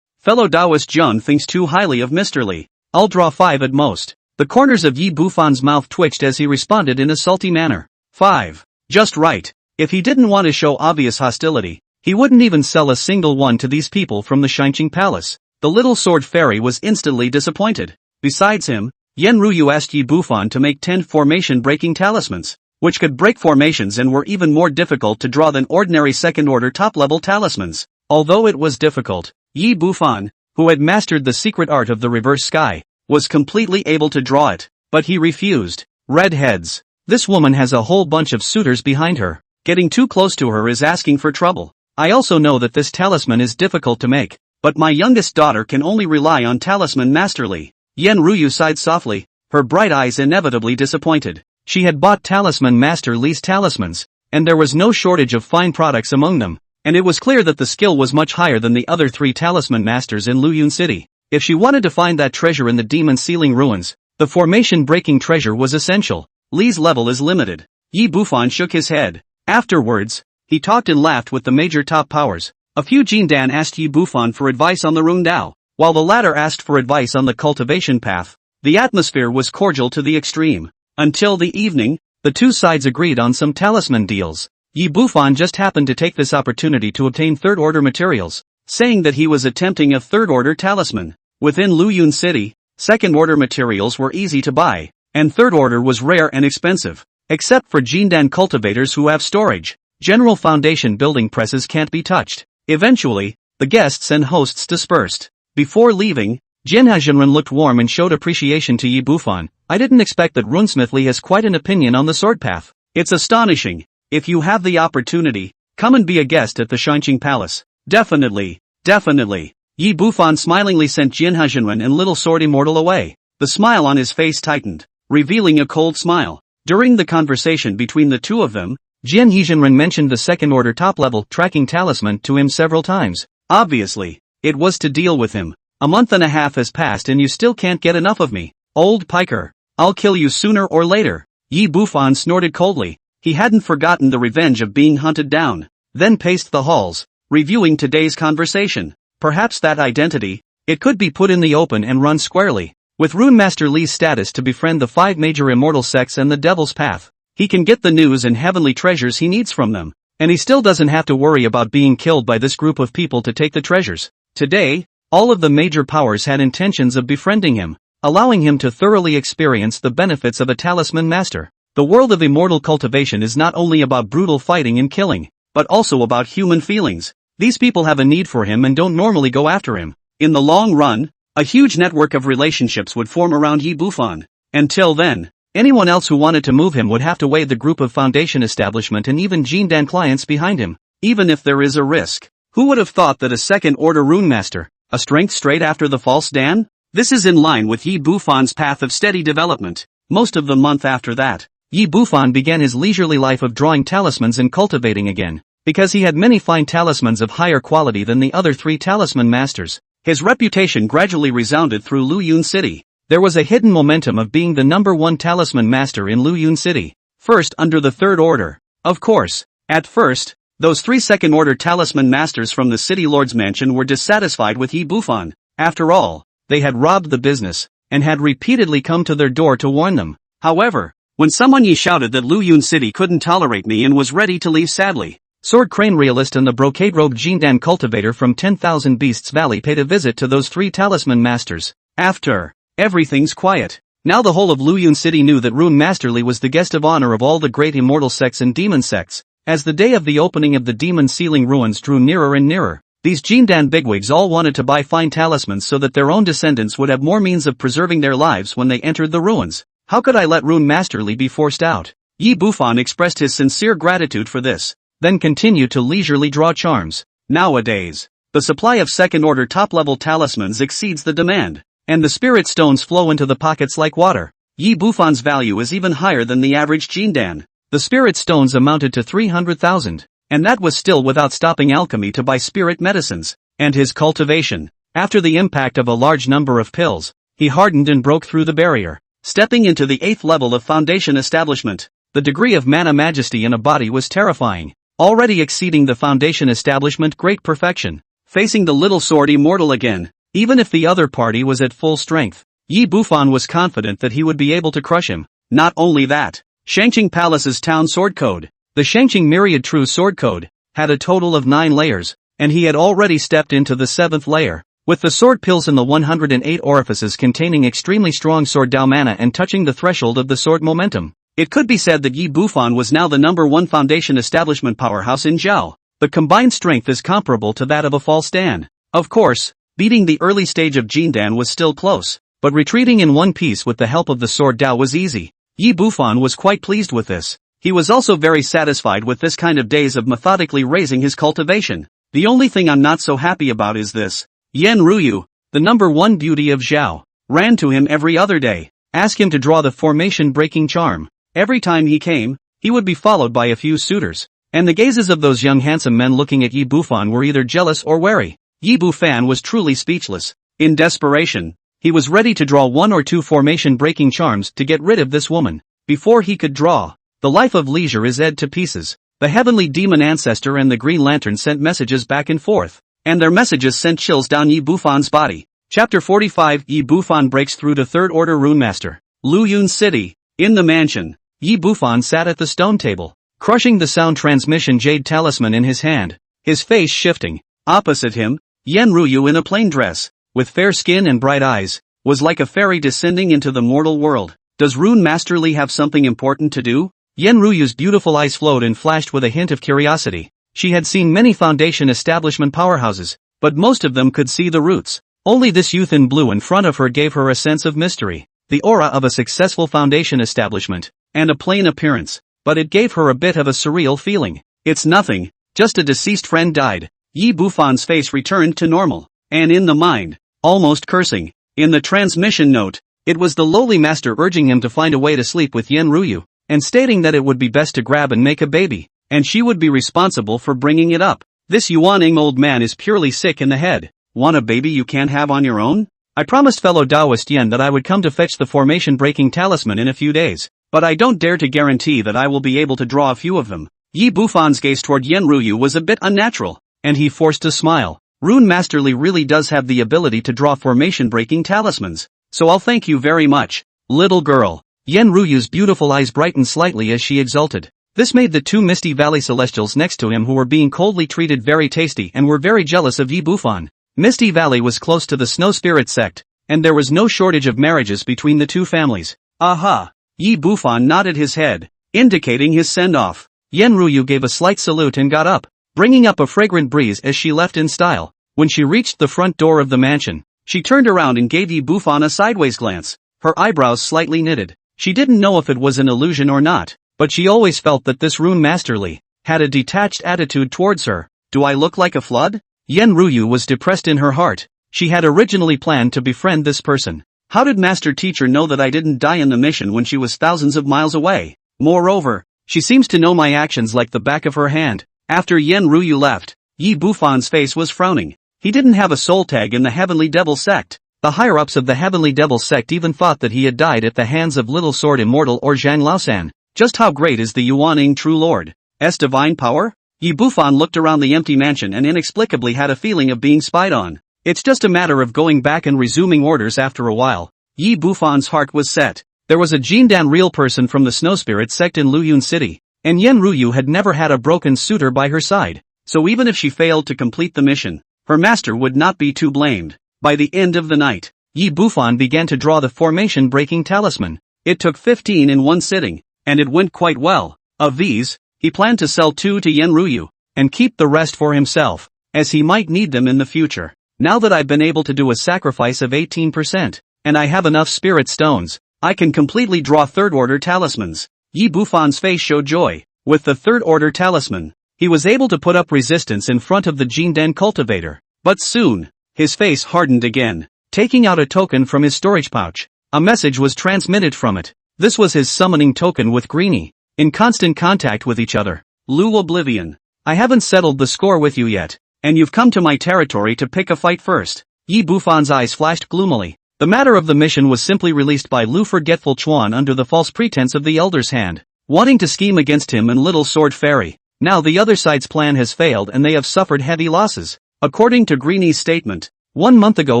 Fellow Taoist Jun thinks too highly of Mr. Li. I'll draw 5 at most. The corners of Yi Bufan's mouth twitched as he responded in a salty manner. 5. Just right. If he didn't want to show obvious hostility, he wouldn't even sell a single one to these people from the Shinqing Palace. The little sword fairy was instantly disappointed. Besides him, Yen Ruyu asked Yi Bufan to make 10 formation-breaking talismans, which could break formations and were even more difficult to draw than ordinary second-order top-level talismans. Although it was difficult, Yi Bufan, who had mastered the secret art of the reverse sky, was completely able to draw it, but he refused. Redheads. This woman has a whole bunch of suitors behind her. Getting too close to her is asking for trouble. I also know that this talisman is difficult to make, but my youngest daughter can only rely on talisman Master Li. Yen Ruyu sighed softly, her bright eyes inevitably disappointed. She had bought Talisman Master Li's talismans, and there was no shortage of fine products among them, and it was clear that the skill was much higher than the other 3 talisman masters in Luyun City. If she wanted to find that treasure in the demon ceiling ruins, the formation-breaking treasure was essential. Li's level is limited. Yi Bufan shook his head. Afterwards, he talked and laughed with the major top powers. A few Jindan asked Yi Bufan for advice on the Rune Dao, while the latter asked for advice on the cultivation path. The atmosphere was cordial to the extreme. Until the evening, the two sides agreed on some talisman deals. Yi Bufan just happened to take this opportunity to obtain third-order materials, saying that he was attempting a third-order talisman. Within Luyun City, second-order materials were easy to buy, and third-order was rare and expensive. Except for Jindan cultivators who have storage, general foundation building presses can't be touched. Eventually, the guests and hosts dispersed. Before leaving, Jinha Jinren looked warm and showed appreciation to Yi Bufan. I didn't expect that Runesmith Li has quite an opinion on the sword path. It's astonishing. If you have the opportunity, come and be a guest at the Shinqing Palace. Definitely. Yi Bufan smilingly sent Jinha Jinren and Little Sword Immortal away. The smile on his face tightened, revealing a cold smile. During the conversation between the two of them, Jinha Jinren mentioned the second-order top-level tracking talisman to him several times. Obviously, it was to deal with him. A month and a half has passed and you still can't get enough of me. Old piker. I'll kill you sooner or later. Yi Bufan snorted coldly. He hadn't forgotten the revenge of being hunted down. Then paced the halls, reviewing today's conversation. Perhaps that identity, it could be put in the open and run squarely. With Rune Master Li's status to befriend the 5 major immortal sects and the Devil's Path, he can get the news and heavenly treasures he needs from them. And he still doesn't have to worry about being killed by this group of people to take the treasures. Today, all of the major powers had intentions of befriending him, allowing him to thoroughly experience the benefits of a talisman master. The world of immortal cultivation is not only about brutal fighting and killing, but also about human feelings. These people have a need for him and don't normally go after him. In the long run, a huge network of relationships would form around Yi Bufan. Until then, anyone else who wanted to move him would have to weigh the group of foundation establishment and even Jindan clients behind him. Even if there is a risk, who would have thought that a second-order rune master, a strength straight after the false Dan? This is in line with Yi Bufan's path of steady development. Most of the month after that, Yi Bufan began his leisurely life of drawing talismans and cultivating again. Because he had many fine talismans of higher quality than the other 3 talisman masters, his reputation gradually resounded through Luyun City. There was a hidden momentum of being the number 1 talisman master in Luyun City, first under the third order. Of course, at first, those 3 second-order talisman masters from the city lord's mansion were dissatisfied with Yi Bufan. After all, they had robbed the business, and had repeatedly come to their door to warn them. However, when someone shouted that Luyun City couldn't tolerate me and was ready to leave sadly, Sword Crane Realist and the brocade-robed Jindan cultivator from 10,000 Beasts Valley paid a visit to those 3 talisman masters. After, everything's quiet. Now the whole of Luyun City knew that Rune Masterly was the guest of honor of all the great immortal sects and demon sects. As the day of the opening of the demon sealing ruins drew nearer and nearer, these Jindan bigwigs all wanted to buy fine talismans so that their own descendants would have more means of preserving their lives when they entered the ruins. How could I let Rune Masterly be forced out? Yi Bufan expressed his sincere gratitude for this, then continued to leisurely draw charms. Nowadays, the supply of second-order top-level talismans exceeds the demand, and the spirit stones flow into the pockets like water. Yi Bufan's value is even higher than the average Jindan. The spirit stones amounted to 300,000, and that was still without stopping alchemy to buy spirit medicines, and his cultivation. After the impact of a large number of pills, he hardened and broke through the barrier, stepping into the 8th level of foundation establishment. The degree of mana majesty in a body was terrifying, already exceeding the foundation establishment great perfection. Facing the little sword immortal again, even if the other party was at full strength, Yi Bufan was confident that he would be able to crush him. Not only that, Shangqing Palace's town sword code, the Shangqing Myriad True Sword Code, had a total of 9 layers, and he had already stepped into the 7th layer. With the sword pills in the 108 orifices containing extremely strong sword Dao mana and touching the threshold of the sword momentum, it could be said that Yi Bufan was now the #1 foundation establishment powerhouse in Zhao. The combined strength is comparable to that of a false Dan. Of course, beating the early stage of Jindan was still close, but retreating in one piece with the help of the sword Dao was easy. Yi Bufan was quite pleased with this. He was also very satisfied with this kind of days of methodically raising his cultivation. The only thing I'm not so happy about is this. Yan Ruyu, the #1 beauty of Zhao, ran to him every other day, asked him to draw the formation-breaking charm. Every time he came, he would be followed by a few suitors, and the gazes of those young handsome men looking at Yi Bufan were either jealous or wary. Yi Bufan was truly speechless. In desperation, he was ready to draw 1 or 2 formation-breaking charms to get rid of this woman. Before he could draw, the life of leisure is ed to pieces. The heavenly demon ancestor and the Green Lantern sent messages back and forth, and their messages sent chills down Yi Bufan's body. Chapter 45 Yi Bufan breaks through to 3rd Order Rune Master. Luyun City. In the mansion, Yi Bufan sat at the stone table, crushing the sound transmission jade talisman in his hand, his face shifting. Opposite him, Yan Ruyu in a plain dress, with fair skin and bright eyes, was like a fairy descending into the mortal world. Does Rune Masterly have something important to do? Yan Ruyu's beautiful eyes flowed and flashed with a hint of curiosity. She had seen many foundation establishment powerhouses, but most of them could see the roots. Only this youth in blue in front of her gave her a sense of mystery, the aura of a successful foundation establishment, and a plain appearance, but it gave her a bit of a surreal feeling. It's nothing, just a deceased friend died. Yi Bufan's face returned to normal, and in the mind, almost cursing. In the transmission note, it was the lowly master urging him to find a way to sleep with Yan Ruyu, and stating that it would be best to grab and make a baby, and she would be responsible for bringing it up. This Yuaning old man is purely sick in the head. Want a baby you can't have on your own? I promised fellow Taoist Yan that I would come to fetch the formation-breaking talisman in a few days, but I don't dare to guarantee that I will be able to draw a few of them. Yi Bufan's gaze toward Yan Ruyu was a bit unnatural, and he forced a smile. Rune Masterly really does have the ability to draw formation-breaking talismans, so I'll thank you very much, little girl. Yan Ruyu's beautiful eyes brightened slightly as she exulted. This made the 2 Misty Valley Celestials next to him who were being coldly treated very tasty and were very jealous of Yi Bufan. Misty Valley was close to the Snow Spirit sect, and there was no shortage of marriages between the 2 families. Aha! Yi Bufan nodded his head, indicating his send-off. Yan Ruyu gave a slight salute and got up, bringing up a fragrant breeze as she left in style. When she reached the front door of the mansion, she turned around and gave Yi Bufan a sideways glance, her eyebrows slightly knitted. She didn't know if it was an illusion or not, but she always felt that this Rune Masterly had a detached attitude towards her. Do I look like a flood? Yan Ruyu was depressed in her heart. She had originally planned to befriend this person. How did Master Teacher know that I didn't die in the mission when she was thousands of miles away? Moreover, she seems to know my actions like the back of her hand. After Yan Ruyu left, Yi Bufan's face was frowning. He didn't have a soul tag in the Heavenly Devil sect. The higher-ups of the Heavenly Devil sect even thought that he had died at the hands of Little Sword Immortal or Zhang Laosan. Just how great is the Yuaning True Lord's divine power? Yi Bufan looked around the empty mansion and inexplicably had a feeling of being spied on. It's just a matter of going back and resuming orders after a while. Yi Bufan's heart was set. There was a Jindan real person from the Snow Spirit sect in Luyun City, and Yan Ruyu had never had a broken suitor by her side, so even if she failed to complete the mission, her master would not be too blamed. By the end of the night, Yi Bufan began to draw the formation-breaking talisman. It took 15 in one sitting, and it went quite well. Of these, he planned to sell 2 to Yenryu, and keep the rest for himself, as he might need them in the future. Now that I've been able to do a sacrifice of 18%, and I have enough spirit stones, I can completely draw third-order talismans. Yi Bufan's face showed joy. With the third-order talisman, he was able to put up resistance in front of the Jindan cultivator. But soon, his face hardened again. Taking out a token from his storage pouch, a message was transmitted from it. This was his summoning token with Greenie, in constant contact with each other. Lu Oblivion. I haven't settled the score with you yet, and you've come to my territory to pick a fight first. Yi Bufan's eyes flashed gloomily. The matter of the mission was simply released by Lu Forgetful Chuan under the false pretense of the Elder's Hand, wanting to scheme against him and Little Sword Fairy. Now the other side's plan has failed and they have suffered heavy losses. According to Greenie's statement, 1 month ago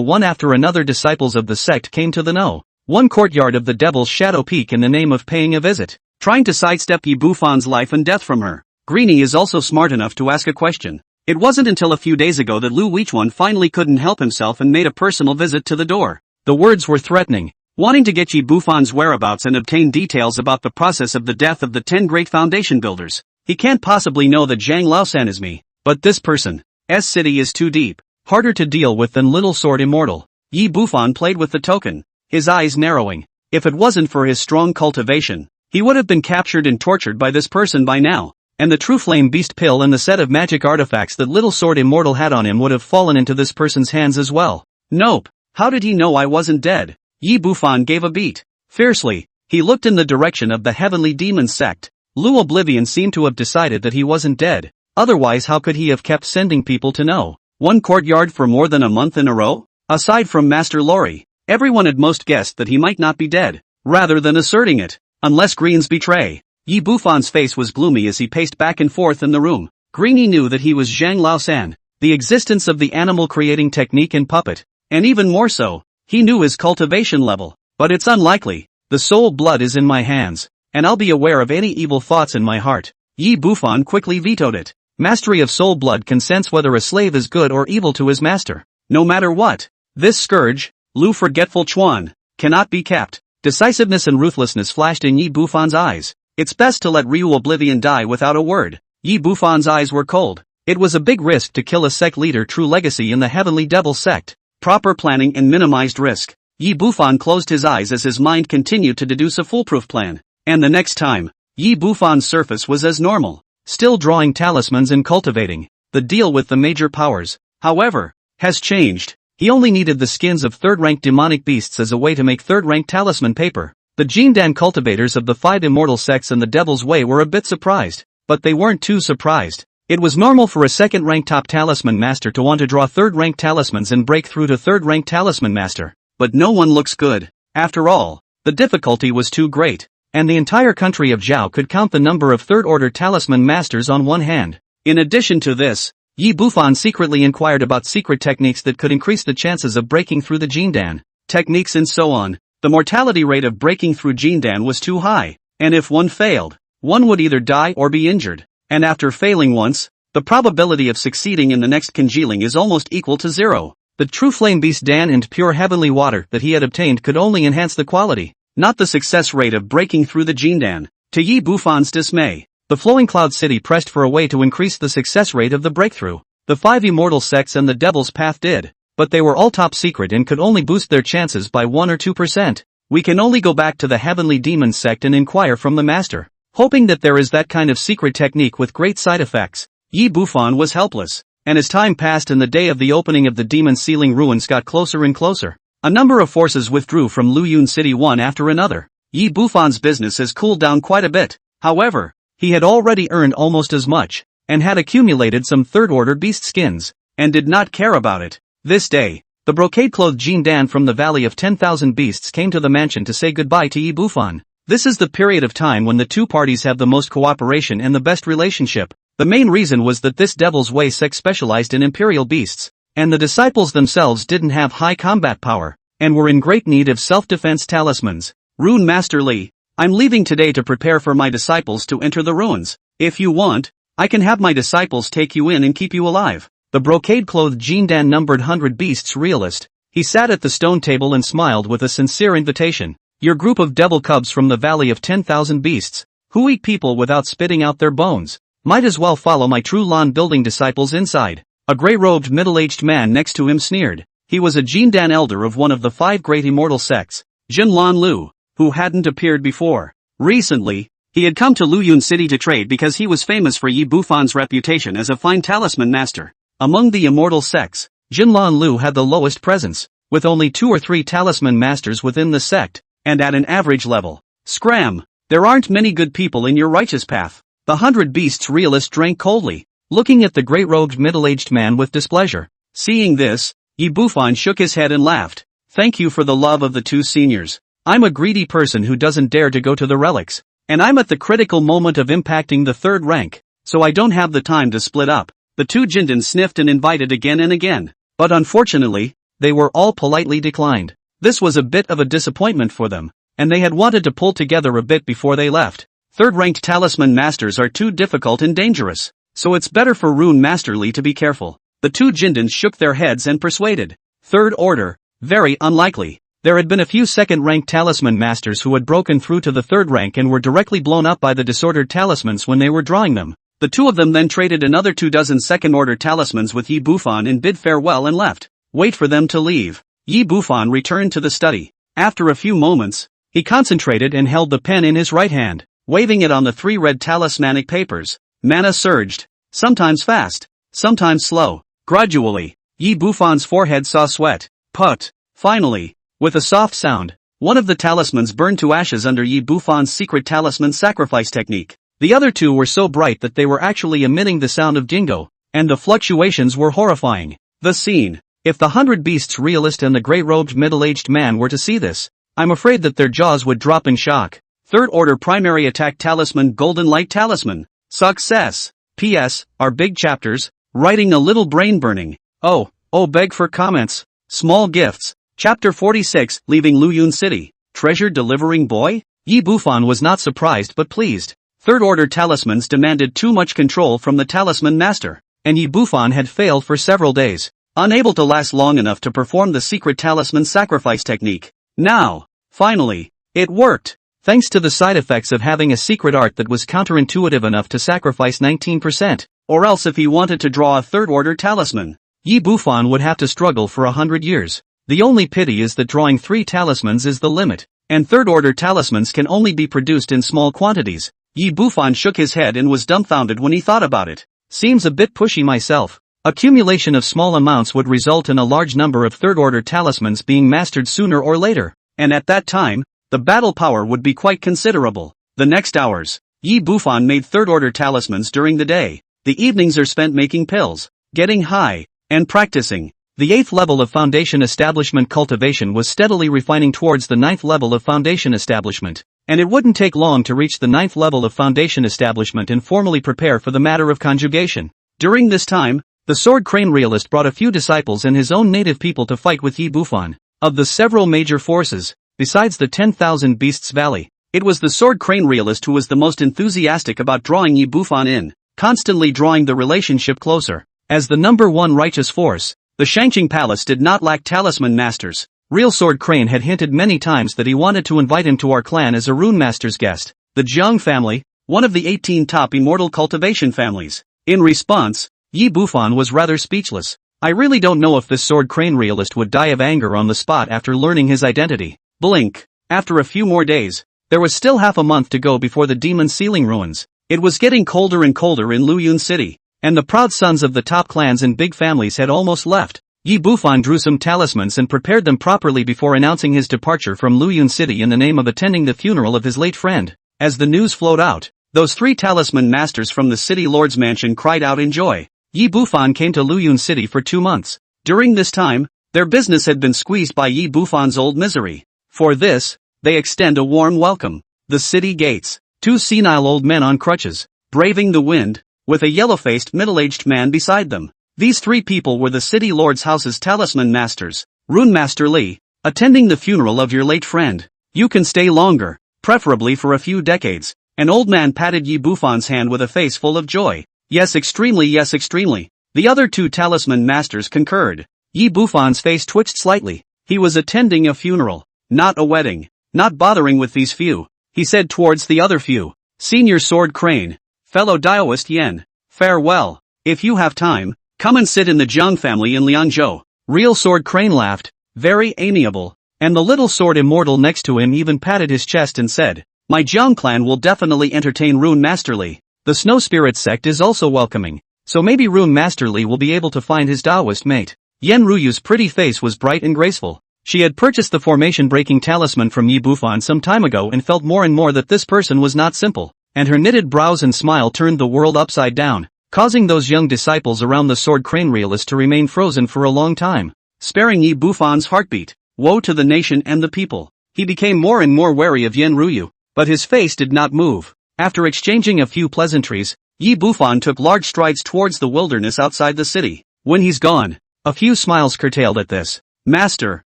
one after another disciples of the sect came to the one courtyard of the Devil's Shadow Peak in the name of paying a visit, trying to sidestep Yi Bufan's life and death from her. Greenie is also smart enough to ask a question. It wasn't until a few days ago that Lu Weichuan finally couldn't help himself and made a personal visit to the door. The words were threatening, wanting to get Yi Bufan's whereabouts and obtain details about the process of the death of the 10 great foundation builders. He can't possibly know that Zhang Laosan is me, but this person's city is too deep, harder to deal with than Little Sword Immortal. Yi Bufan played with the token, his eyes narrowing. If it wasn't for his strong cultivation, he would have been captured and tortured by this person by now, and the True Flame Beast Pill and the set of magic artifacts that Little Sword Immortal had on him would have fallen into this person's hands as well. Nope. How did he know I wasn't dead? Yi Bufan gave a beat. Fiercely, he looked in the direction of the Heavenly Demon Sect. Lu Oblivion seemed to have decided that he wasn't dead. Otherwise how could he have kept sending people to one courtyard for more than a month in a row? Aside from Master Lori, everyone had most guessed that he might not be dead, rather than asserting it. Unless Green's betray. Yi Bufan's face was gloomy as he paced back and forth in the room. Greenie knew that he was Zhang Laosan, the existence of the animal creating technique and puppet, and even more so, he knew his cultivation level. But it's unlikely. The soul blood is in my hands, and I'll be aware of any evil thoughts in my heart. Yi Bufan quickly vetoed it. Mastery of soul blood can sense whether a slave is good or evil to his master. No matter what, this scourge, Lu Forgetful Chuan, cannot be capped. Decisiveness and ruthlessness flashed in Yi Bufan's eyes. It's best to let Ryu Oblivion die without a word. Yi Bufan's eyes were cold. It was a big risk to kill a sect leader true legacy in the Heavenly Devil Sect. Proper planning and minimized risk. Yi Bufan closed his eyes as his mind continued to deduce a foolproof plan. And the next time, Yi Bufan's surface was as normal. Still drawing talismans and cultivating. The deal with the major powers, however, has changed. He only needed the skins of third-rank demonic beasts as a way to make third-rank talisman paper. The Jindan cultivators of the 5 immortal sects and the Devil's Way were a bit surprised, but they weren't too surprised. It was normal for a second-rank top talisman master to want to draw third-rank talismans and break through to third-rank talisman master. But no one looks good. After all, the difficulty was too great, and the entire country of Zhao could count the number of third-order talisman masters on one hand. In addition to this, Yi Bufan secretly inquired about secret techniques that could increase the chances of breaking through the Jindan techniques and so on. The mortality rate of breaking through Jindan was too high, and if one failed, one would either die or be injured. And after failing once, the probability of succeeding in the next congealing is almost equal to 0. The True Flame Beast Dan and pure heavenly water that he had obtained could only enhance the quality, not the success rate of breaking through the Jindan. To Yi Bufan's dismay, the Flowing Cloud City pressed for a way to increase the success rate of the breakthrough. The 5 immortal sects and the Devil's Path did, but they were all top secret and could only boost their chances by 1 or 2%. We can only go back to the Heavenly Demon Sect and inquire from the master, hoping that there is that kind of secret technique with great side effects. Yi Bufan was helpless, and as time passed and the day of the opening of the Demon Ceiling ruins got closer and closer, a number of forces withdrew from Luyun City one after another. Yi Bufan's business has cooled down quite a bit. However, he had already earned almost as much, and had accumulated some third-order beast skins, and did not care about it. This day, the brocade-clothed Jindan from the Valley of 10,000 Beasts came to the mansion to say goodbye to Yi Bufan. This is the period of time when the two parties have the most cooperation and the best relationship. The main reason was that this Devil's Way sect specialized in imperial beasts, and the disciples themselves didn't have high combat power, and were in great need of self-defense talismans. Rune Master Li, I'm leaving today to prepare for my disciples to enter the ruins. If you want, I can have my disciples take you in and keep you alive. The brocade-clothed Jindan numbered 100 beasts realist, He sat at the stone table and smiled with a sincere invitation. Your group of devil cubs from the Valley of 10,000 Beasts, who eat people without spitting out their bones, might as well follow my true lawn-building disciples inside. A grey-robed middle-aged man next to him sneered. He was a Jindan elder of one of the 5 great immortal sects, Jin Lan Lu, who hadn't appeared before. Recently, he had come to Luyun City to trade because he was famous for Yi Bufan's reputation as a fine talisman master. Among the immortal sects, Jin Lan Lu had the lowest presence, with only 2 or 3 talisman masters within the sect, and at an average level. Scram! There aren't many good people in your righteous path. The 100 Beasts realist drank coldly, looking at the great-robed middle-aged man with displeasure. Seeing this, Yi Bufan shook his head and laughed. Thank you for the love of the 2 seniors. I'm a greedy person who doesn't dare to go to the relics, and I'm at the critical moment of impacting the 3rd rank, so I don't have the time to split up. The 2 Jindans sniffed and invited again and again, but unfortunately, they were all politely declined. This was a bit of a disappointment for them, and they had wanted to pull together a bit before they left. 3rd-ranked talisman masters are too difficult and dangerous, so it's better for Rune Master Li to be careful. The 2 Jindans shook their heads and persuaded. 3rd order, very unlikely. There had been a few 2nd-ranked talisman masters who had broken through to the 3rd rank and were directly blown up by the disordered talismans when they were drawing them. The 2 of them then traded another 24 2nd-order talismans with Yi Bufan and bid farewell and left. Wait for them to leave. Yi Bufan returned to the study. After a few moments, he concentrated and held the pen in his right hand, waving it on the 3 red talismanic papers. Mana surged, sometimes fast, sometimes slow. Gradually, Yi Bufan's forehead saw sweat. Put. Finally, with a soft sound, one of the talismans burned to ashes under Yi Bufan's secret talisman sacrifice technique. The other 2 were so bright that they were actually emitting the sound of jingo, and the fluctuations were horrifying. The scene. If the 100 Beasts realist and the grey-robed middle-aged man were to see this, I'm afraid that their jaws would drop in shock. 3rd order primary attack talisman golden light talisman. Success. P.S. Our big chapters, writing a little brain burning. Oh, beg for comments. Small gifts. Chapter 46, Leaving Luyun City. Treasure delivering boy? Yi Bufan was not surprised but pleased. 3rd order talismans demanded too much control from the talisman master, and Yi Bufan had failed for several days, unable to last long enough to perform the secret talisman sacrifice technique. Now, finally, it worked. Thanks to the side effects of having a secret art that was counterintuitive enough to sacrifice 19%, or else if he wanted to draw a 3rd order talisman, Yi Bufan would have to struggle for 100 years. The only pity is that drawing 3 talismans is the limit, and 3rd order talismans can only be produced in small quantities. Yi Bufan shook his head and was dumbfounded when he thought about it. Seems a bit pushy myself. Accumulation of small amounts would result in a large number of 3rd order talismans being mastered sooner or later, and at that time, the battle power would be quite considerable. The next hours, Yi Bufan made 3rd order talismans during the day. The evenings are spent making pills, getting high, and practicing. The 8th level of foundation establishment cultivation was steadily refining towards the 9th level of foundation establishment, and it wouldn't take long to reach the 9th level of foundation establishment and formally prepare for the matter of conjugation. During this time, the Sword Crane realist brought a few disciples and his own native people to fight with Yi Bufan. Of the several major forces, besides the 10,000 Beasts Valley, it was the Sword Crane realist who was the most enthusiastic about drawing Yi Bufan in, constantly drawing the relationship closer. As the number 1 righteous force, the Shangqing Palace did not lack talisman masters. Real Sword Crane had hinted many times that he wanted to invite him to our clan as a rune master's guest. The Jiang family, one of the 18 top immortal cultivation families. In response, Yi Bufan was rather speechless. I really don't know if this Sword Crane realist would die of anger on the spot after learning his identity. Blink. After a few more days, there was still half a month to go before the demon ceiling ruins. It was getting colder and colder in Luyun City, and the proud sons of the top clans and big families had almost left. Yi Bufan drew some talismans and prepared them properly before announcing his departure from Luyun City in the name of attending the funeral of his late friend. As the news flowed out, those 3 talisman masters from the city lord's mansion cried out in joy. Yi Bufan came to Luyun City for 2 months. During this time, their business had been squeezed by Yi Bufan's old misery. For this, they extend a warm welcome. The city gates, 2 senile old men on crutches, braving the wind, with a yellow-faced middle-aged man beside them. These 3 people were the city lord's house's talisman masters. Rune Master Li, attending the funeral of your late friend. You can stay longer, preferably for a few decades. An old man patted Yi Bufan's hand with a face full of joy. Yes, extremely, yes, extremely. The other 2 talisman masters concurred. Yi Bufan's face twitched slightly. He was attending a funeral, not a wedding. Not bothering with these few, he said towards the other few. Senior Sword Crane, fellow Daoist Yen, farewell. If you have time, come and sit in the Jiang family in Liangzhou. Real Sword Crane laughed, very amiable, and the little sword immortal next to him even patted his chest and said, my Jiang clan will definitely entertain Rune Master Li. The Snow Spirit sect is also welcoming, so maybe Rune Master Li will be able to find his Daoist mate. Yen Ruyu's pretty face was bright and graceful. She had purchased the formation-breaking talisman from Yi Bufan some time ago and felt more and more that this person was not simple, and her knitted brows and smile turned the world upside down, causing those young disciples around the Sword Crane realist to remain frozen for a long time, sparing Yi Bufan's heartbeat. Woe to the nation and the people. He became more and more wary of Yen Ruyu, but his face did not move. After exchanging a few pleasantries, Yi Bufan took large strides towards the wilderness outside the city. When he's gone, a few smiles curtailed at this. Master,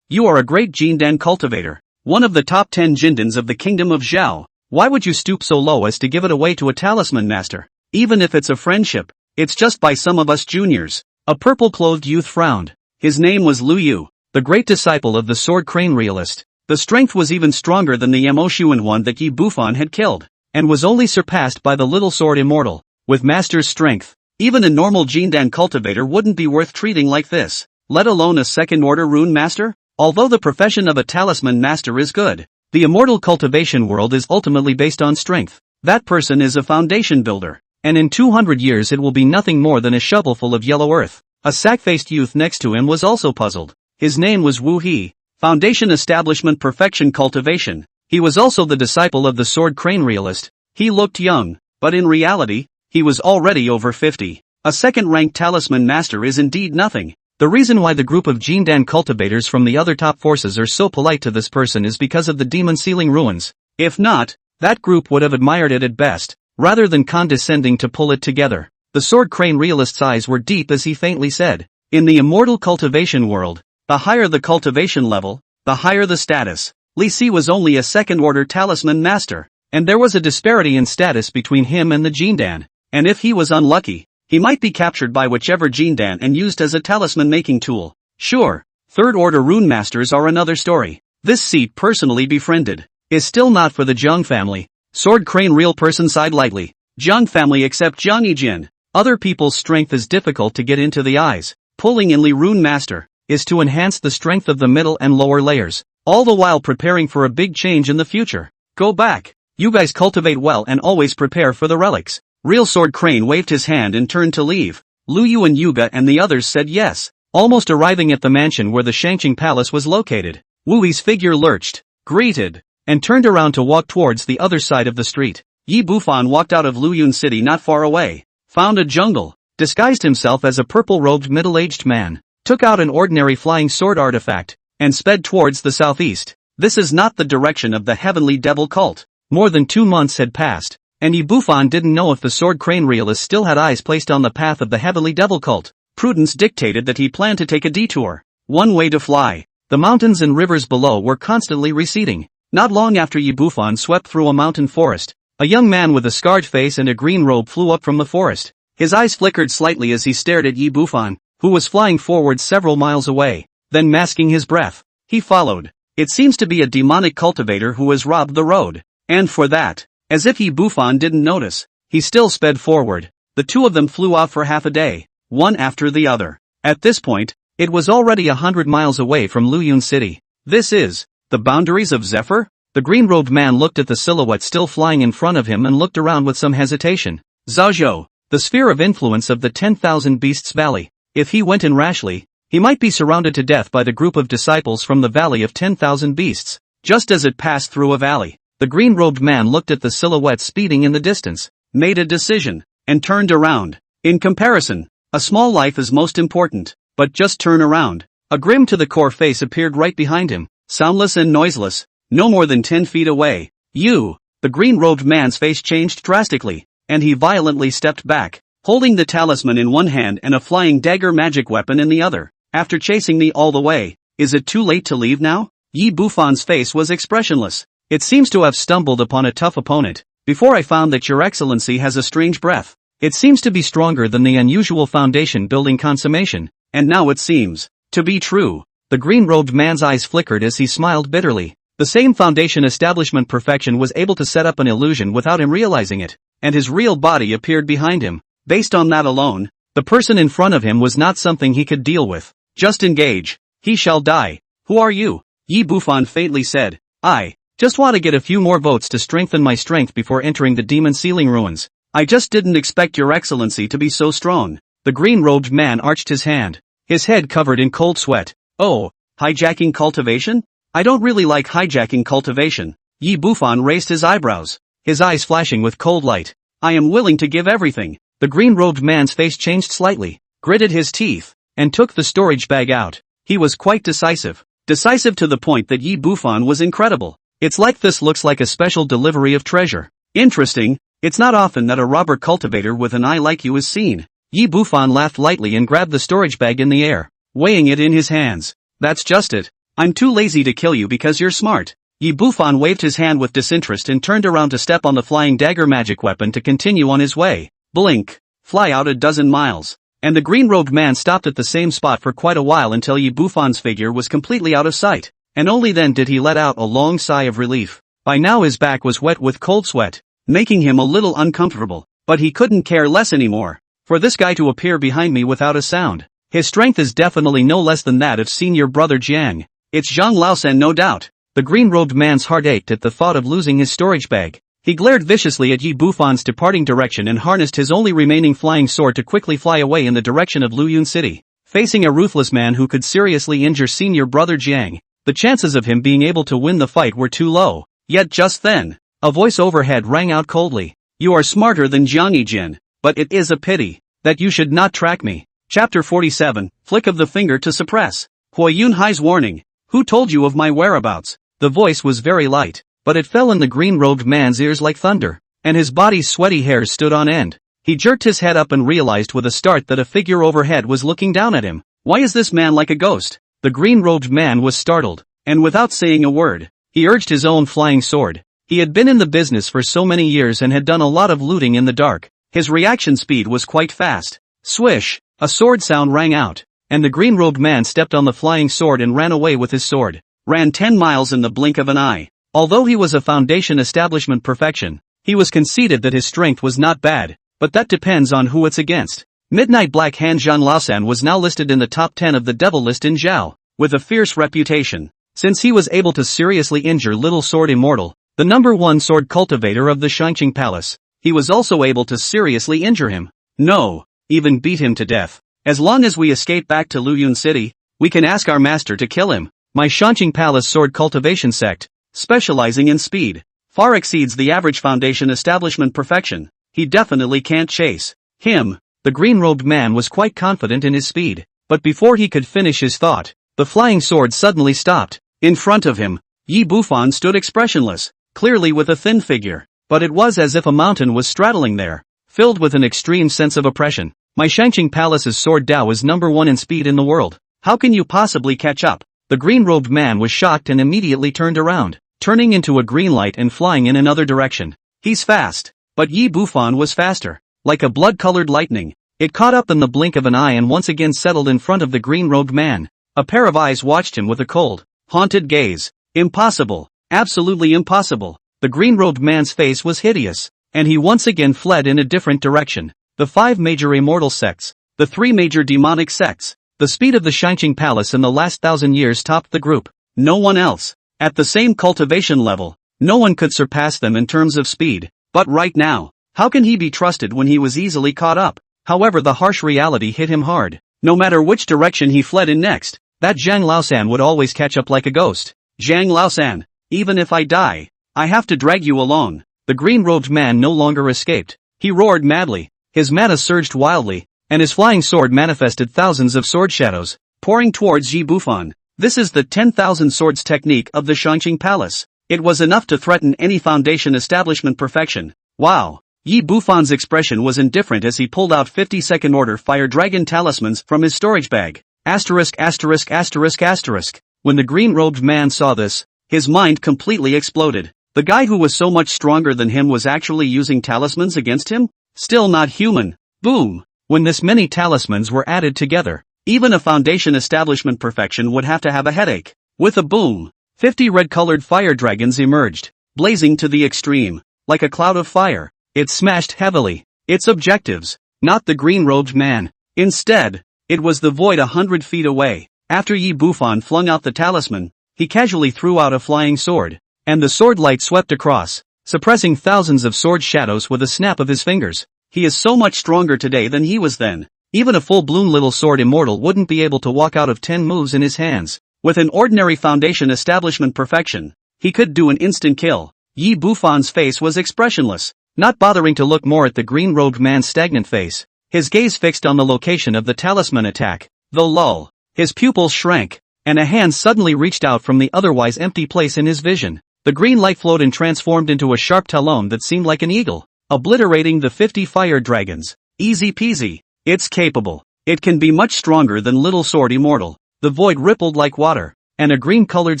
you are a great Jindan cultivator, one of the top 10 Jindans of the kingdom of Zhao. Why would you stoop so low as to give it away to a talisman master? Even if it's a friendship, it's just by some of us juniors. A purple-clothed youth frowned. His name was Lu Yu, the great disciple of the Sword Crane realist. The strength was even stronger than the Yamoshuan one that Yi Bufan had killed, and was only surpassed by the little sword immortal. With master's strength, even a normal Jindan cultivator wouldn't be worth treating like this, let alone a second-order rune master? Although the profession of a talisman master is good, the immortal cultivation world is ultimately based on strength. That person is a foundation builder, and in 200 years it will be nothing more than a shovelful of yellow earth. A sack-faced youth next to him was also puzzled. His name was Wu He, Foundation Establishment Perfection Cultivation. He was also the disciple of the Sword Crane realist. He looked young, but in reality, he was already over 50. A second-ranked talisman master is indeed nothing. The reason why the group of Jindan cultivators from the other top forces are so polite to this person is because of the demon sealing ruins. If not, that group would have admired it at best, rather than condescending to pull it together. The Sword Crane realist's eyes were deep as he faintly said, in the immortal cultivation world, the higher the cultivation level, the higher the status. Li Si was only a second-order talisman master, and there was a disparity in status between him and the Jindan, and if he was unlucky, he might be captured by whichever Jindan and used as a talisman-making tool. Sure, third-order rune masters are another story. This seat personally befriended is still not for the Zhang family. Sword Crane real person sighed lightly. Zhang family except Zhang Yijin. Other people's strength is difficult to get into the eyes. Pulling in Li Rune Master is to enhance the strength of the middle and lower layers, all the while preparing for a big change in the future. Go back. You guys cultivate well and always prepare for the relics. Real Sword Crane waved his hand and turned to leave. Lu Yu and Yuga and the others said yes, almost arriving at the mansion where the Shangqing Palace was located. Wu Yi's figure lurched, greeted, and turned around to walk towards the other side of the street. Yi Bufan walked out of Luyun City not far away, found a jungle, disguised himself as a purple-robed middle-aged man, took out an ordinary flying sword artifact, and sped towards the southeast. This is not the direction of the Heavenly Devil cult. More than 2 months had passed, and Yi Bufan didn't know if the Sword Crane realist still had eyes placed on the path of the Heavenly Devil cult. Prudence dictated that he planned to take a detour. One way to fly. The mountains and rivers below were constantly receding. Not long after Yi Bufan swept through a mountain forest, a young man with a scarred face and a green robe flew up from the forest. His eyes flickered slightly as he stared at Yi Bufan, who was flying forward several miles away, then masking his breath. He followed. It seems to be a demonic cultivator who has robbed the road. And for that, as if Yi Bufan didn't notice, he still sped forward. The two of them flew off for half a day, one after the other. At this point, it was already 100 miles away from Luyun City. This is the boundaries of Zephyr? The green-robed man looked at the silhouette still flying in front of him and looked around with some hesitation. Zhaozhou, the sphere of influence of the 10,000 Beasts Valley. If he went in rashly, he might be surrounded to death by the group of disciples from the Valley of 10,000 Beasts. Just as it passed through a valley, the green-robed man looked at the silhouette speeding in the distance, made a decision, and turned around. In comparison, a small life is most important, but just turn around. A grim to the core face appeared right behind him, soundless and noiseless, no more than 10 feet away. You! The green-robed man's face changed drastically, and he violently stepped back, holding the talisman in one hand and a flying dagger magic weapon in the other. After chasing me all the way, is it too late to leave now? Yi Bufan's face was expressionless. It seems to have stumbled upon a tough opponent. Before I found that your excellency has a strange breath. It seems to be stronger than the unusual foundation building consummation, and now it seems To be true. The green-robed man's eyes flickered as he smiled bitterly. The same foundation establishment perfection was able to set up an illusion without him realizing it, and his real body appeared behind him. Based on that alone, the person in front of him was not something he could deal with. Just engage. He shall die. Who are you? Yi Bufan faintly said. I just want to get a few more votes to strengthen my strength before entering the demon ceiling ruins. I just didn't expect your excellency to be so strong. The green-robed man arched his hand, his head covered in cold sweat. Oh, hijacking cultivation? I don't really like hijacking cultivation. Yi Bufan raised his eyebrows, his eyes flashing with cold light. I am willing to give everything. The green-robed man's face changed slightly, gritted his teeth, and took the storage bag out. He was quite decisive. Decisive to the point that Yi Bufan was incredible. It's like this looks like a special delivery of treasure. Interesting, it's not often that a robber cultivator with an eye like you is seen. Yi Bufan laughed lightly and grabbed the storage bag in the air, weighing it in his hands. That's just it. I'm too lazy to kill you because you're smart. Yi Bufan waved his hand with disinterest and turned around to step on the flying dagger magic weapon to continue on his way. Blink. Fly out a dozen miles. And the green-robed man stopped at the same spot for quite a while until Yi Bufan's figure was completely out of sight, and only then did he let out a long sigh of relief. By now his back was wet with cold sweat, making him a little uncomfortable, but he couldn't care less anymore. For this guy to appear behind me without a sound, his strength is definitely no less than that of senior brother Jiang. It's Zhang Laosan no doubt. The green-robed man's heart ached at the thought of losing his storage bag. He glared viciously at Yi Bufan's departing direction and harnessed his only remaining flying sword to quickly fly away in the direction of Luyun City. Facing a ruthless man who could seriously injure senior brother Jiang, the chances of him being able to win the fight were too low. Yet just then, a voice overhead rang out coldly. You are smarter than Jiang Yijin, but it is a pity that you should not track me. Chapter 47, Flick of the Finger to Suppress. Hui Yunhai's warning. Who told you of my whereabouts? The voice was very light, but it fell in the green-robed man's ears like thunder, and his body's sweaty hairs stood on end. He jerked his head up and realized with a start that a figure overhead was looking down at him. Why is this man like a ghost? The green-robed man was startled, and without saying a word, he urged his own flying sword. He had been in the business for so many years and had done a lot of looting in the dark. His reaction speed was quite fast. Swish! A sword sound rang out, and the green-robed man stepped on the flying sword and ran away with his sword. Ran 10 miles in the blink of an eye. Although he was a foundation establishment perfection, he was conceded that his strength was not bad, but that depends on who it's against. Midnight Black Hand Zhang Laosan was now listed in the top 10 of the devil list in Zhao, with a fierce reputation. Since he was able to seriously injure Little Sword Immortal, the number 1 sword cultivator of the Shangqing Palace, he was also able to seriously injure him. No, even beat him to death. As long as we escape back to Luyun City, we can ask our master to kill him. My Shangqing Palace sword cultivation sect, specializing in speed, far exceeds the average foundation establishment perfection. He definitely can't chase him. The green-robed man was quite confident in his speed, but before he could finish his thought, the flying sword suddenly stopped. In front of him, Yi Bufan stood expressionless, clearly with a thin figure, but it was as if a mountain was straddling there, filled with an extreme sense of oppression. My Shangqing Palace's sword Dao is number 1 in speed in the world. How can you possibly catch up? The green-robed man was shocked and immediately turned around, turning into a green light and flying in another direction. He's fast. But Yi Bufan was faster. Like a blood-colored lightning, it caught up in the blink of an eye and once again settled in front of the green-robed man. A pair of eyes watched him with a cold, haunted gaze. Impossible. Absolutely impossible. The green-robed man's face was hideous, and he once again fled in a different direction. The 5 major immortal sects, the 3 major demonic sects, the speed of the Shangqing Palace in the last 1,000 years topped the group. No one else. At the same cultivation level, no one could surpass them in terms of speed. But right now, how can he be trusted when he was easily caught up? However, the harsh reality hit him hard. No matter which direction he fled in next, that Zhang Laosan would always catch up like a ghost. Zhang Laosan, even if I die, I have to drag you along. The green-robed man no longer escaped. He roared madly. His mana surged wildly, and his flying sword manifested thousands of sword shadows, pouring towards Yi Bufan. This is the 10,000 swords technique of the Shangqing Palace. It was enough to threaten any foundation establishment perfection. Wow. Yi Bufan's expression was indifferent as he pulled out 50-second order fire dragon talismans from his storage bag. Asterisk asterisk asterisk asterisk. When the green-robed man saw this, his mind completely exploded. The guy who was so much stronger than him was actually using talismans against him? Still not human. Boom. When this many talismans were added together, Even a foundation establishment perfection would have to have a headache. With a boom, 50 red-colored fire dragons emerged, blazing to the extreme, like a cloud of fire. It smashed heavily its objectives, not the green-robed man. Instead, it was the void 100 feet away. After Yi Bufan flung out the talisman, he casually threw out a flying sword, and the sword light swept across, suppressing thousands of sword shadows with a snap of his fingers. He is so much stronger today than he was then. Even a full-blown little sword immortal wouldn't be able to walk out of 10 moves in his hands. With an ordinary foundation establishment perfection, he could do an instant kill. Yi Bufan's face was expressionless, not bothering to look more at the green-robed man's stagnant face. His gaze fixed on the location of the talisman attack. The lull. His pupils shrank, and a hand suddenly reached out from the otherwise empty place in his vision. The green light flowed and transformed into a sharp talon that seemed like an eagle, obliterating the 50 fire dragons. Easy peasy. It's capable. It can be much stronger than Little Sword Immortal. The void rippled like water, and a green-colored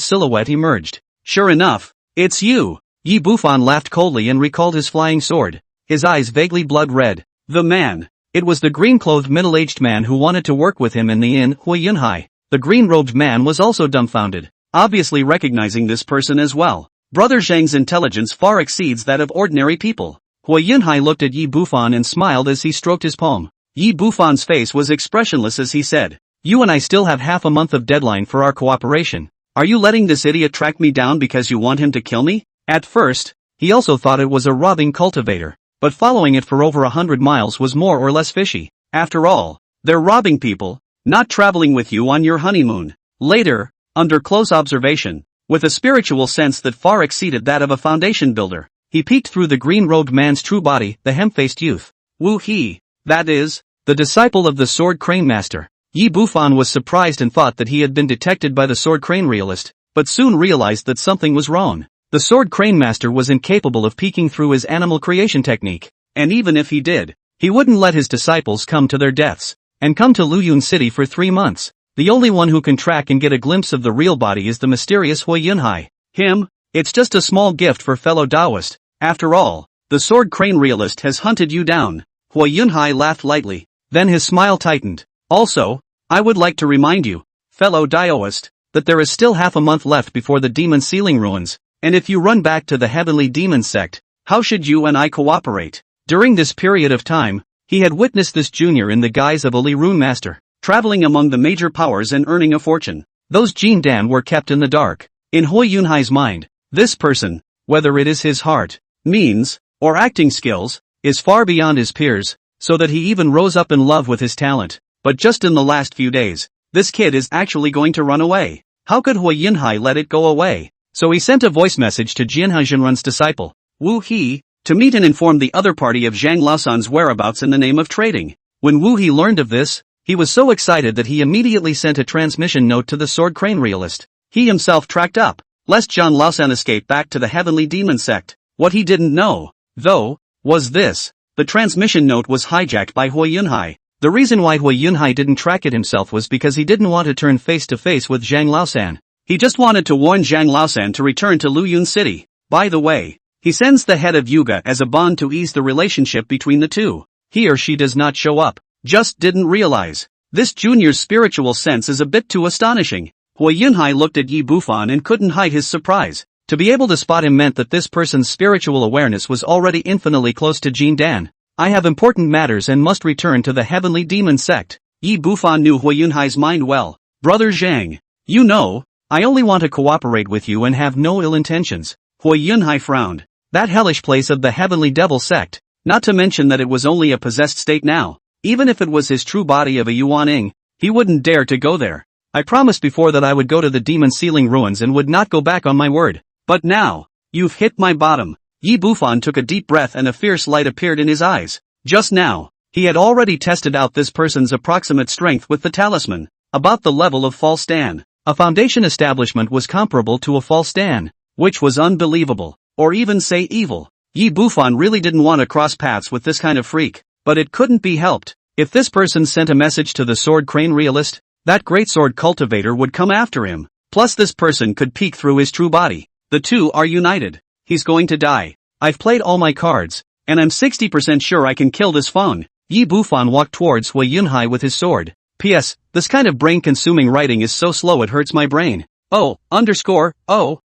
silhouette emerged. Sure enough, it's you. Yi Bufan laughed coldly and recalled his flying sword, his eyes vaguely blood-red. The man. It was the green-clothed middle-aged man who wanted to work with him in the inn, Hui Yunhai. The green-robed man was also dumbfounded, obviously recognizing this person as well. Brother Zhang's intelligence far exceeds that of ordinary people. Hui Yunhai looked at Yi Bufan and smiled as he stroked his palm. Yi Bufan's face was expressionless as he said, "You and I still have half a month of deadline for our cooperation. Are you letting this idiot track me down because you want him to kill me?" At first, he also thought it was a robbing cultivator, but following it for over 100 miles was more or less fishy. After all, they're robbing people, not traveling with you on your honeymoon. Later, under close observation, with a spiritual sense that far exceeded that of a foundation builder, he peeked through the green-robed man's true body, the hemp-faced youth. Wu He, that is, the disciple of the Sword Crane Master. Yi Bufan was surprised and thought that he had been detected by the Sword Crane realist, but soon realized that something was wrong. The Sword Crane Master was incapable of peeking through his animal creation technique, and even if he did, he wouldn't let his disciples come to their deaths, and come to Luyun City for 3 months. The only one who can track and get a glimpse of the real body is the mysterious Hui Yunhai. Him? It's just a small gift for fellow Taoist. After all, the Sword Crane realist has hunted you down. Hui Yunhai laughed lightly, then his smile tightened. Also, I would like to remind you, fellow Taoist, that there is still half a month left before the demon sealing ruins, and if you run back to the heavenly demon sect, how should you and I cooperate? During this period of time, he had witnessed this junior in the guise of a Li Rune master, traveling among the major powers and earning a fortune. Those Jin Dan were kept in the dark. In Hui Yunhai's mind, this person, whether it is his heart, means, or acting skills, is far beyond his peers, so that he even rose up in love with his talent. But just in the last few days, this kid is actually going to run away. How could Hui Yunhai let it go away? So he sent a voice message to Jianhai Zhenrun's disciple, Wu He, to meet and inform the other party of Zhang Laosan's whereabouts in the name of trading. When Wu He learned of this, he was so excited that he immediately sent a transmission note to the Sword Crane realist. He himself tracked up, lest Zhang Laosan escape back to the heavenly demon sect. What he didn't know, though, was this. The transmission note was hijacked by Hui Yunhai. The reason why Hui Yunhai didn't track it himself was because he didn't want to turn face to face with Zhang Laosan. He just wanted to warn Zhang Laosan to return to Luyun City. By the way, he sends the head of Yuga as a bond to ease the relationship between the two. He or she does not show up. Just didn't realize. This junior's spiritual sense is a bit too astonishing. Hui Yunhai looked at Yi Bufan and couldn't hide his surprise. To be able to spot him meant that this person's spiritual awareness was already infinitely close to Jin Dan. I have important matters and must return to the heavenly demon sect. Yi Bufan knew Hui Yunhai's mind well. Brother Zhang, you know, I only want to cooperate with you and have no ill intentions. Hui Yunhai frowned. That hellish place of the heavenly devil sect, not to mention that it was only a possessed state now. Even if it was his true body of a Yuaning, he wouldn't dare to go there. I promised before that I would go to the demon sealing ruins and would not go back on my word. But now, you've hit my bottom. Yi Bufan took a deep breath and a fierce light appeared in his eyes. Just now, he had already tested out this person's approximate strength with the talisman, about the level of false Dan. A foundation establishment was comparable to a false Dan, which was unbelievable, or even say evil. Yi Bufan really didn't want to cross paths with this kind of freak, but it couldn't be helped. If this person sent a message to the Sword Crane realist, that great sword cultivator would come after him. Plus this person could peek through his true body. The two are united. He's going to die. I've played all my cards, and I'm 60% sure I can kill this Feng. Yi Bufan walked towards Hui Yunhai with his sword. P.S. This kind of brain-consuming writing is so slow it hurts my brain.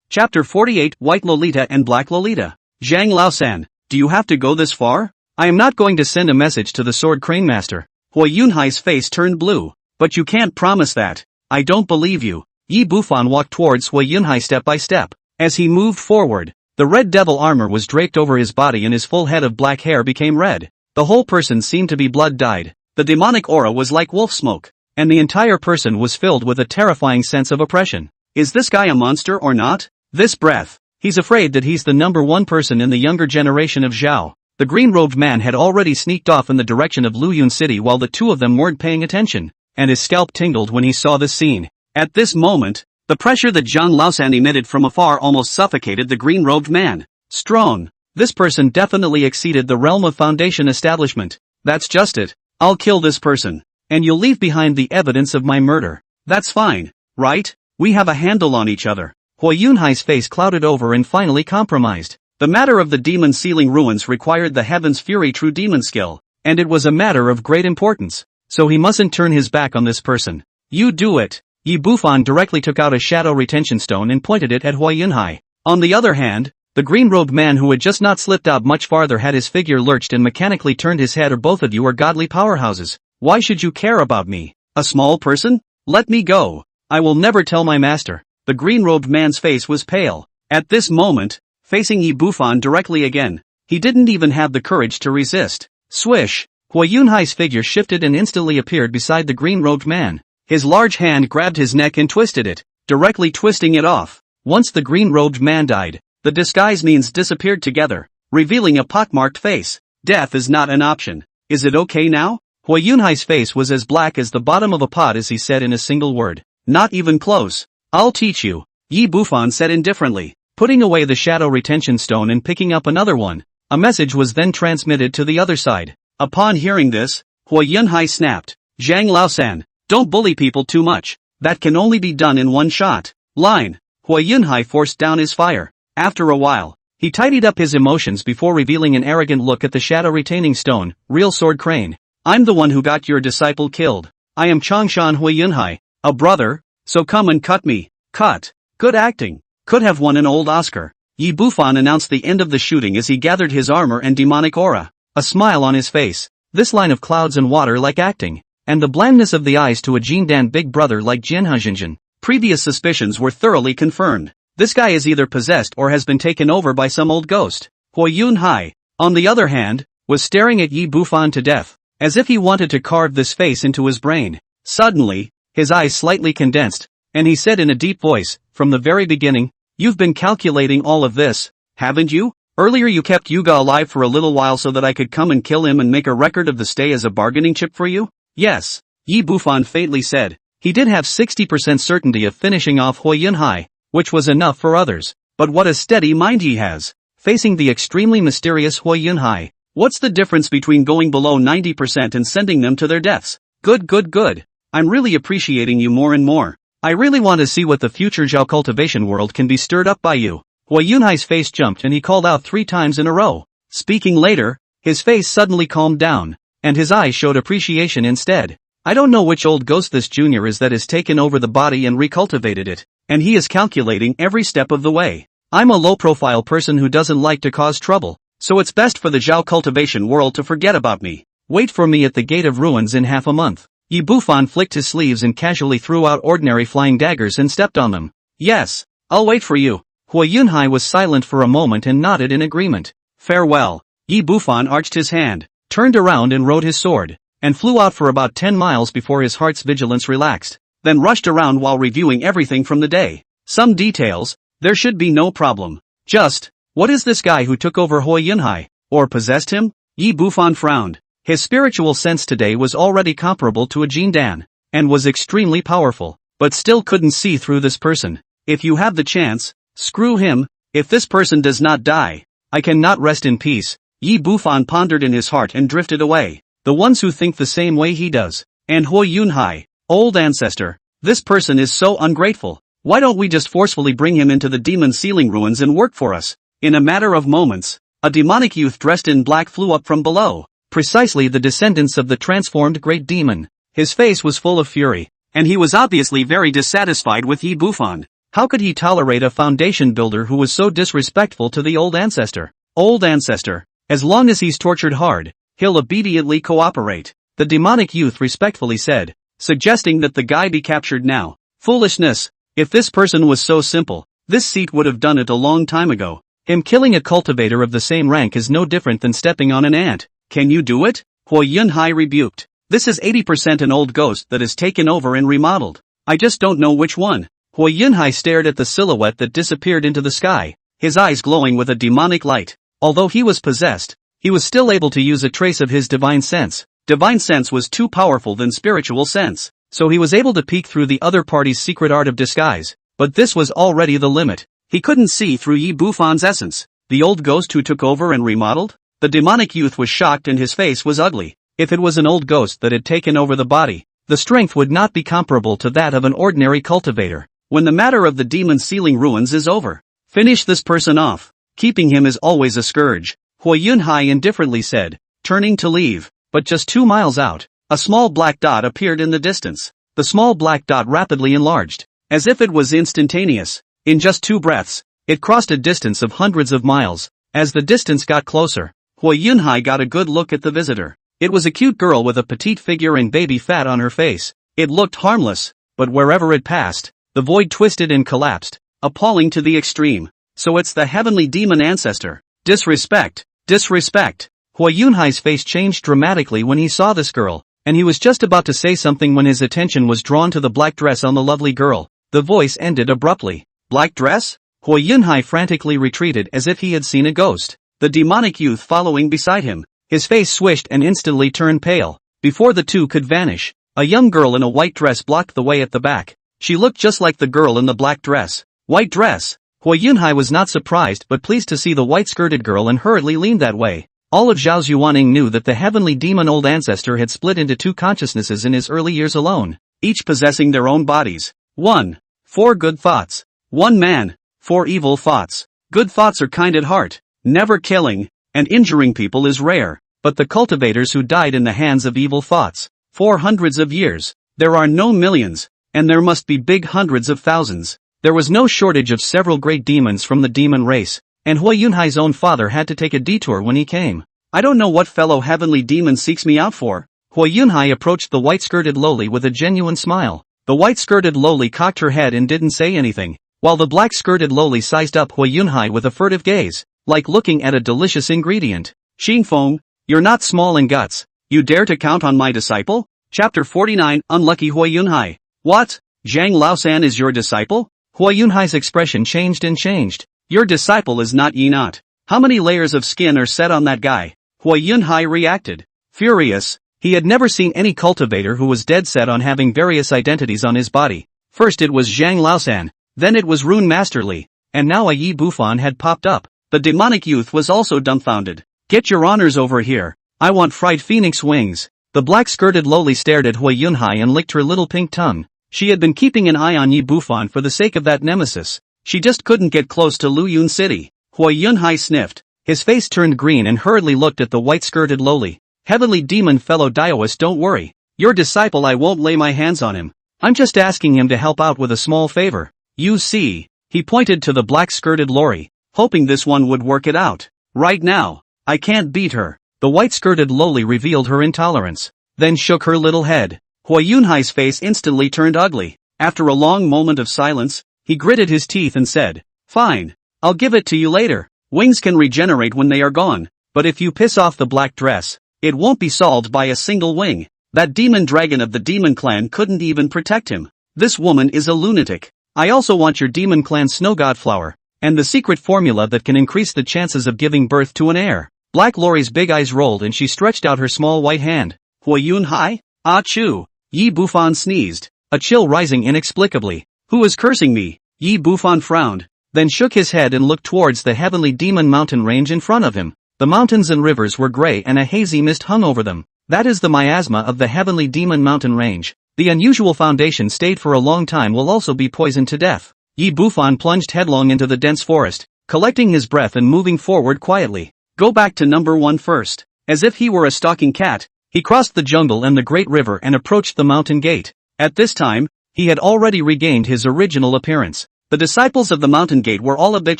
Chapter 48 White Lolita and Black Lolita. Zhang Laosan, do you have to go this far? I am not going to send a message to the Sword Crane Master. Hui Yunhai's face turned blue. But you can't promise that. I don't believe you. Yi Bufan walked towards Hui Yunhai step by step. As he moved forward, the red devil armor was draped over his body and his full head of black hair became red. The whole person seemed to be blood-dyed. The demonic aura was like wolf smoke. And the entire person was filled with a terrifying sense of oppression. Is this guy a monster or not? This breath. He's afraid that he's the number one person in the younger generation of Zhao. The green-robed man had already sneaked off in the direction of Luyun City while the two of them weren't paying attention, and his scalp tingled when he saw this scene. At this moment, the pressure that Zhang Laosan emitted from afar almost suffocated the green-robed man. Strong. This person definitely exceeded the realm of Foundation establishment. That's just it. I'll kill this person. And you'll leave behind the evidence of my murder. That's fine, right? We have a handle on each other. Hui Yunhai's face clouded over and finally compromised. The matter of the demon sealing ruins required the Heaven's Fury true demon skill, and it was a matter of great importance. So he mustn't turn his back on this person. You do it. Yi Bufan directly took out a shadow retention stone and pointed it at Hui Yunhai. On the other hand, the green-robed man who had just not slipped out much farther had his figure lurched and mechanically turned his head. Or both of you are godly powerhouses. Why should you care about me? A small person? Let me go. I will never tell my master. The green-robed man's face was pale. At this moment, facing Yi Bufan directly again, he didn't even have the courage to resist. Swish! Hui Yunhai's figure shifted and instantly appeared beside the green-robed man. His large hand grabbed his neck and twisted it, directly twisting it off. Once the green-robed man died, the disguise means disappeared together, revealing a pockmarked face. Death is not an option. Is it okay now? Hui Yunhai's face was as black as the bottom of a pot as he said in a single word. Not even close. I'll teach you. Yi Bufan said indifferently, putting away the shadow retention stone and picking up another one. A message was then transmitted to the other side. Upon hearing this, Hui Yunhai snapped. Zhang Laosan, don't bully people too much. That can only be done in one shot. Line. Hui Yunhai forced down his fire. After a while, he tidied up his emotions before revealing an arrogant look at the shadow retaining stone. Real Sword Crane. I'm the one who got your disciple killed. I am Changshan Hui Yunhai, a brother, so come and cut me. Cut. Good acting. Could have won an old Oscar. Yi Bufan announced the end of the shooting as he gathered his armor and demonic aura. A smile on his face. This line of clouds and water like acting. And the blandness of the eyes to a Jindan big brother like Jianhajinjin. Previous suspicions were thoroughly confirmed. This guy is either possessed or has been taken over by some old ghost. Hui Yunhai, on the other hand, was staring at Yi Bufan to death, as if he wanted to carve this face into his brain. Suddenly, his eyes slightly condensed, and he said in a deep voice, from the very beginning, you've been calculating all of this, haven't you? Earlier you kept Yuga alive for a little while so that I could come and kill him and make a record of the stay as a bargaining chip for you? Yes, Yi Bufan faintly said. He did have 60% certainty of finishing off Hui Yunhai, which was enough for others. But what a steady mind he has. Facing the extremely mysterious Hui Yunhai, what's the difference between going below 90% and sending them to their deaths? Good. I'm really appreciating you more and more. I really want to see what the future Zhao cultivation world can be stirred up by you. Hui Yunhai's face jumped and he called out 3 times in a row. Speaking later, his face suddenly calmed down, and his eyes showed appreciation instead. I don't know which old ghost this junior is that has taken over the body and recultivated it, and he is calculating every step of the way. I'm a low-profile person who doesn't like to cause trouble, so it's best for the Zhao cultivation world to forget about me. Wait for me at the Gate of Ruins in half a month. Yi Bufan flicked his sleeves and casually threw out ordinary flying daggers and stepped on them. Yes, I'll wait for you. Hui Yunhai was silent for a moment and nodded in agreement. Farewell. Yi Bufan arched his hand, turned around and rode his sword, and flew out for about 10 miles before his heart's vigilance relaxed, then rushed around while reviewing everything from the day. Some details, there should be no problem. Just, what is this guy who took over Hui Yunhai, or possessed him? Yi Bufan frowned. His spiritual sense today was already comparable to a Jindan, and was extremely powerful, but still couldn't see through this person. If you have the chance, screw him. If this person does not die, I cannot rest in peace. Yi Bufan pondered in his heart and drifted away. The ones who think the same way he does. And Hui Yunhai, old ancestor, this person is so ungrateful. Why don't we just forcefully bring him into the demon sealing ruins and work for us? In a matter of moments, a demonic youth dressed in black flew up from below. Precisely the descendants of the transformed great demon. His face was full of fury, and he was obviously very dissatisfied with Yi Bufan. How could he tolerate a foundation builder who was so disrespectful to the old ancestor? Old ancestor, as long as he's tortured hard, he'll obediently cooperate, the demonic youth respectfully said, suggesting that the guy be captured now. Foolishness. If this person was so simple, this seat would have done it a long time ago. Him killing a cultivator of the same rank is no different than stepping on an ant. Can you do it? Huo Yunhai rebuked. This is 80% an old ghost that is taken over and remodeled. I just don't know which one. Huo Yunhai stared at the silhouette that disappeared into the sky, his eyes glowing with a demonic light. Although he was possessed, he was still able to use a trace of his divine sense. Divine sense was too powerful than spiritual sense, so he was able to peek through the other party's secret art of disguise. But this was already the limit. He couldn't see through Yi Bufan's essence. The old ghost who took over and remodeled? The demonic youth was shocked and his face was ugly. If it was an old ghost that had taken over the body, the strength would not be comparable to that of an ordinary cultivator. When the matter of the demon sealing ruins is over, finish this person off. Keeping him is always a scourge, Huo Yunhai indifferently said, turning to leave. But just 2 miles out, a small black dot appeared in the distance. The small black dot rapidly enlarged, as if it was instantaneous. In just 2 breaths, it crossed a distance of hundreds of miles. As the distance got closer, Huo Yunhai got a good look at the visitor. It was a cute girl with a petite figure and baby fat on her face. It looked harmless, but wherever it passed, the void twisted and collapsed, appalling to the extreme. So it's the heavenly demon ancestor. Disrespect, disrespect. Huo Yunhai's face changed dramatically when he saw this girl, and he was just about to say something when his attention was drawn to the black dress on the lovely girl. The voice ended abruptly. Black dress? Huo Yunhai frantically retreated as if he had seen a ghost, the demonic youth following beside him. His face swished and instantly turned pale. Before the two could vanish, a young girl in a white dress blocked the way at the back. She looked just like the girl in the black dress. White dress? Huo Yunhai was not surprised but pleased to see the white-skirted girl and hurriedly leaned that way. All of Zhao Xuanning knew that the heavenly demon old ancestor had split into 2 consciousnesses in his early years alone, each possessing their own bodies. 1. 4 good thoughts. 1 man. 4 evil thoughts. Good thoughts are kind at heart. Never killing and injuring people is rare, but the cultivators who died in the hands of evil thoughts, for hundreds of years, there are no millions, and there must be big hundreds of thousands. There was no shortage of several great demons from the demon race, and Huo Yunhai's own father had to take a detour when he came. I don't know what fellow heavenly demon seeks me out for. Huo Yunhai approached the white-skirted lowly with a genuine smile. The white-skirted lowly cocked her head and didn't say anything, while the black-skirted lowly sized up Huo Yunhai with a furtive gaze, like looking at a delicious ingredient. Xingfeng, you're not small in guts. You dare to count on my disciple? Chapter 49, Unlucky Huo Yunhai. What? Zhang Laosan is your disciple? Huo Yunhai's expression changed and changed. Your disciple is not Yi not. How many layers of skin are set on that guy? Huo Yunhai reacted. Furious. He had never seen any cultivator who was dead set on having various identities on his body. First it was Zhang Laosan, then it was Rune Master Li, and now a Yi Bufan had popped up. The demonic youth was also dumbfounded. Get your honors over here. I want fried phoenix wings. The black-skirted lowly stared at Huo Yunhai and licked her little pink tongue. She had been keeping an eye on Yi Bufan for the sake of that nemesis. She just couldn't get close to Luyun City. Huo Yunhai sniffed. His face turned green and hurriedly looked at the white-skirted lowly. Heavenly demon fellow Daoist, don't worry. Your disciple, I won't lay my hands on him. I'm just asking him to help out with a small favor. You see. He pointed to the black-skirted lowly, hoping this one would work it out. Right now, I can't beat her. The white-skirted lowly revealed her intolerance, then shook her little head. Huo Yunhai's face instantly turned ugly. After a long moment of silence, he gritted his teeth and said, Fine. I'll give it to you later. Wings can regenerate when they are gone, but if you piss off the black dress, it won't be solved by a single wing. That demon dragon of the demon clan couldn't even protect him. This woman is a lunatic. I also want your demon clan snow god flower, and the secret formula that can increase the chances of giving birth to an heir. Black Lori's big eyes rolled and she stretched out her small white hand. Huo Yunhai? Achoo! Yi Bufan sneezed, a chill rising inexplicably. Who is cursing me? Yi Bufan frowned, then shook his head and looked towards the heavenly demon mountain range in front of him. The mountains and rivers were gray and a hazy mist hung over them. That is the miasma of the heavenly demon mountain range. The unusual foundation stayed for a long time will also be poisoned to death. Yi Bufan plunged headlong into the dense forest, collecting his breath and moving forward quietly. Go back to number 1 first. As if he were a stalking cat, He crossed the jungle and the great river and approached the mountain gate. At this time, he had already regained his original appearance. The disciples of the mountain gate were all a bit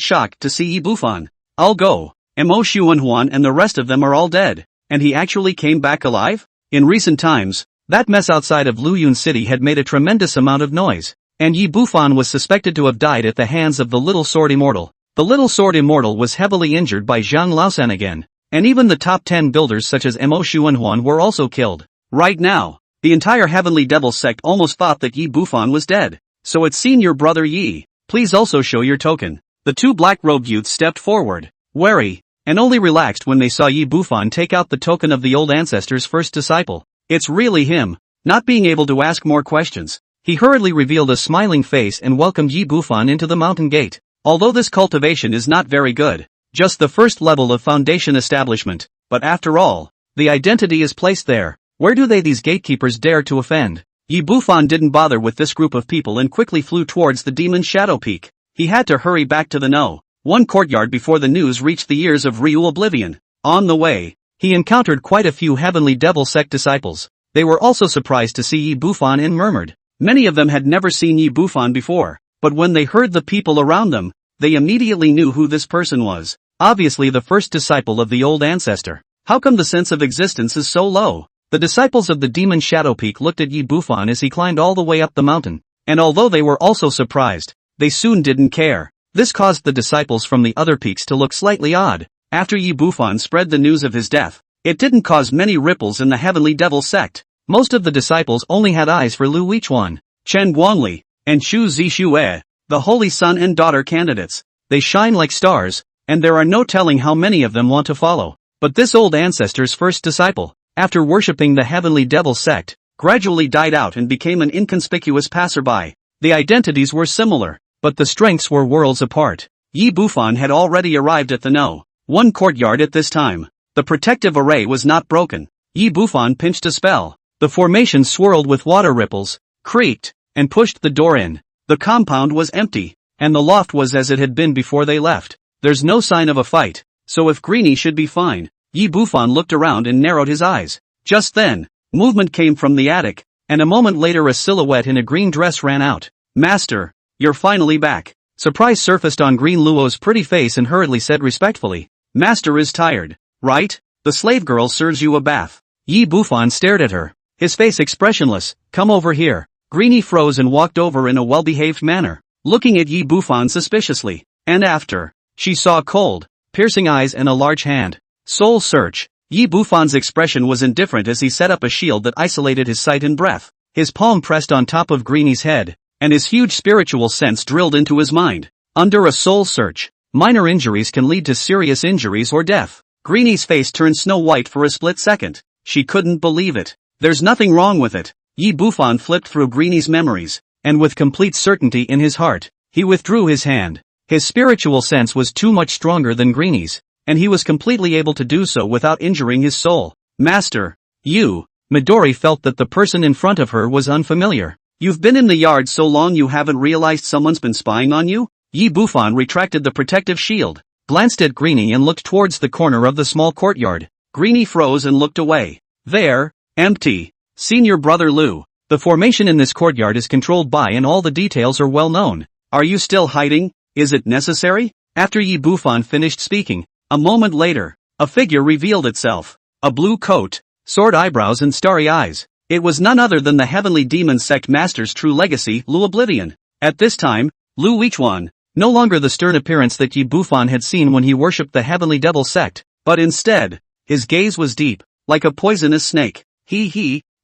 shocked to see Yi Bufan. "I'll go. Mo Xuanhuan and the rest of them are all dead. And he actually came back alive?" In recent times, that mess outside of Luyun City had made a tremendous amount of noise. And Yi Bufan was suspected to have died at the hands of the Little Sword Immortal. The Little Sword Immortal was heavily injured by Zhang Laosan again. And even the top 10 builders such as Mo Xuanhuan were also killed. Right now, the entire Heavenly Devil sect almost thought that Yi Bufan was dead. "So it's senior brother Yi. Please also show your token." The two black-robed youths stepped forward, wary, and only relaxed when they saw Yi Bufan take out the token of the old ancestor's first disciple. It's really him. Not being able to ask more questions, he hurriedly revealed a smiling face and welcomed Yi Bufan into the mountain gate. Although this cultivation is not very good, just the first level of foundation establishment, but after all, the identity is placed there. Where do these gatekeepers dare to offend? Yi Bufan didn't bother with this group of people and quickly flew towards the Demon's Shadow Peak. He had to hurry back to the one courtyard before the news reached the ears of Ryu Oblivion. On the way, he encountered quite a few Heavenly Devil sect disciples. They were also surprised to see Yi Bufan and murmured. Many of them had never seen Yi Bufan before, but when they heard the people around them, they immediately knew who this person was. Obviously the first disciple of the old ancestor. How come the sense of existence is so low? The disciples of the Demon Shadow Peak looked at Yi Bufan as he climbed all the way up the mountain, and although they were also surprised, they soon didn't care. This caused the disciples from the other peaks to look slightly odd. After Yi Bufan spread the news of his death, it didn't cause many ripples in the Heavenly Devil sect. Most of the disciples only had eyes for Lu Yichuan, Chen Guangli, and Xu Zixue, the holy son and daughter candidates. They shine like stars, and there are no telling how many of them want to follow. But this old ancestor's first disciple, after worshipping the Heavenly Devil sect, gradually died out and became an inconspicuous passerby. The identities were similar, but the strengths were worlds apart. Yi Bufan had already arrived at the one courtyard at this time. The protective array was not broken. Yi Bufan pinched a spell. The formation swirled with water ripples, creaked, and pushed the door in. The compound was empty, and the loft was as it had been before they left. There's no sign of a fight, so if Greenie should be fine. Yi Bufan looked around and narrowed his eyes. Just then, movement came from the attic, and a moment later a silhouette in a green dress ran out. "Master, you're finally back." Surprise surfaced on Green Luo's pretty face and hurriedly said respectfully, "Master is tired, right? The slave girl serves you a bath." Yi Bufan stared at her, his face expressionless. "Come over here." Greenie froze and walked over in a well-behaved manner, looking at Yi Bufan suspiciously, and after, she saw cold, piercing eyes and a large hand. Soul search. Yi Bufan's expression was indifferent as he set up a shield that isolated his sight and breath. His palm pressed on top of Greenie's head, and his huge spiritual sense drilled into his mind. Under a soul search, minor injuries can lead to serious injuries or death. Greenie's face turned snow white for a split second. She couldn't believe it. There's nothing wrong with it. Yi Bufan flipped through Greenie's memories, and with complete certainty in his heart, he withdrew his hand. His spiritual sense was too much stronger than Greenie's, and he was completely able to do so without injuring his soul. "Master, you." Midori felt that the person in front of her was unfamiliar. "You've been in the yard so long you haven't realized someone's been spying on you?" Yi Bufan retracted the protective shield, glanced at Greenie and looked towards the corner of the small courtyard. Greenie froze and looked away. "There, empty. Senior brother Lu. The formation in this courtyard is controlled by and all the details are well known. Are you still hiding? Is it necessary?" After Yi Bufan finished speaking, a moment later, a figure revealed itself. A blue coat, sword eyebrows and starry eyes. It was none other than the Heavenly Demon Sect Master's true legacy, Lu Oblivion. At this time, Lu Yichuan, no longer the stern appearance that Yi Bufan had seen when he worshipped the Heavenly Devil Sect, but instead, his gaze was deep, like a poisonous snake.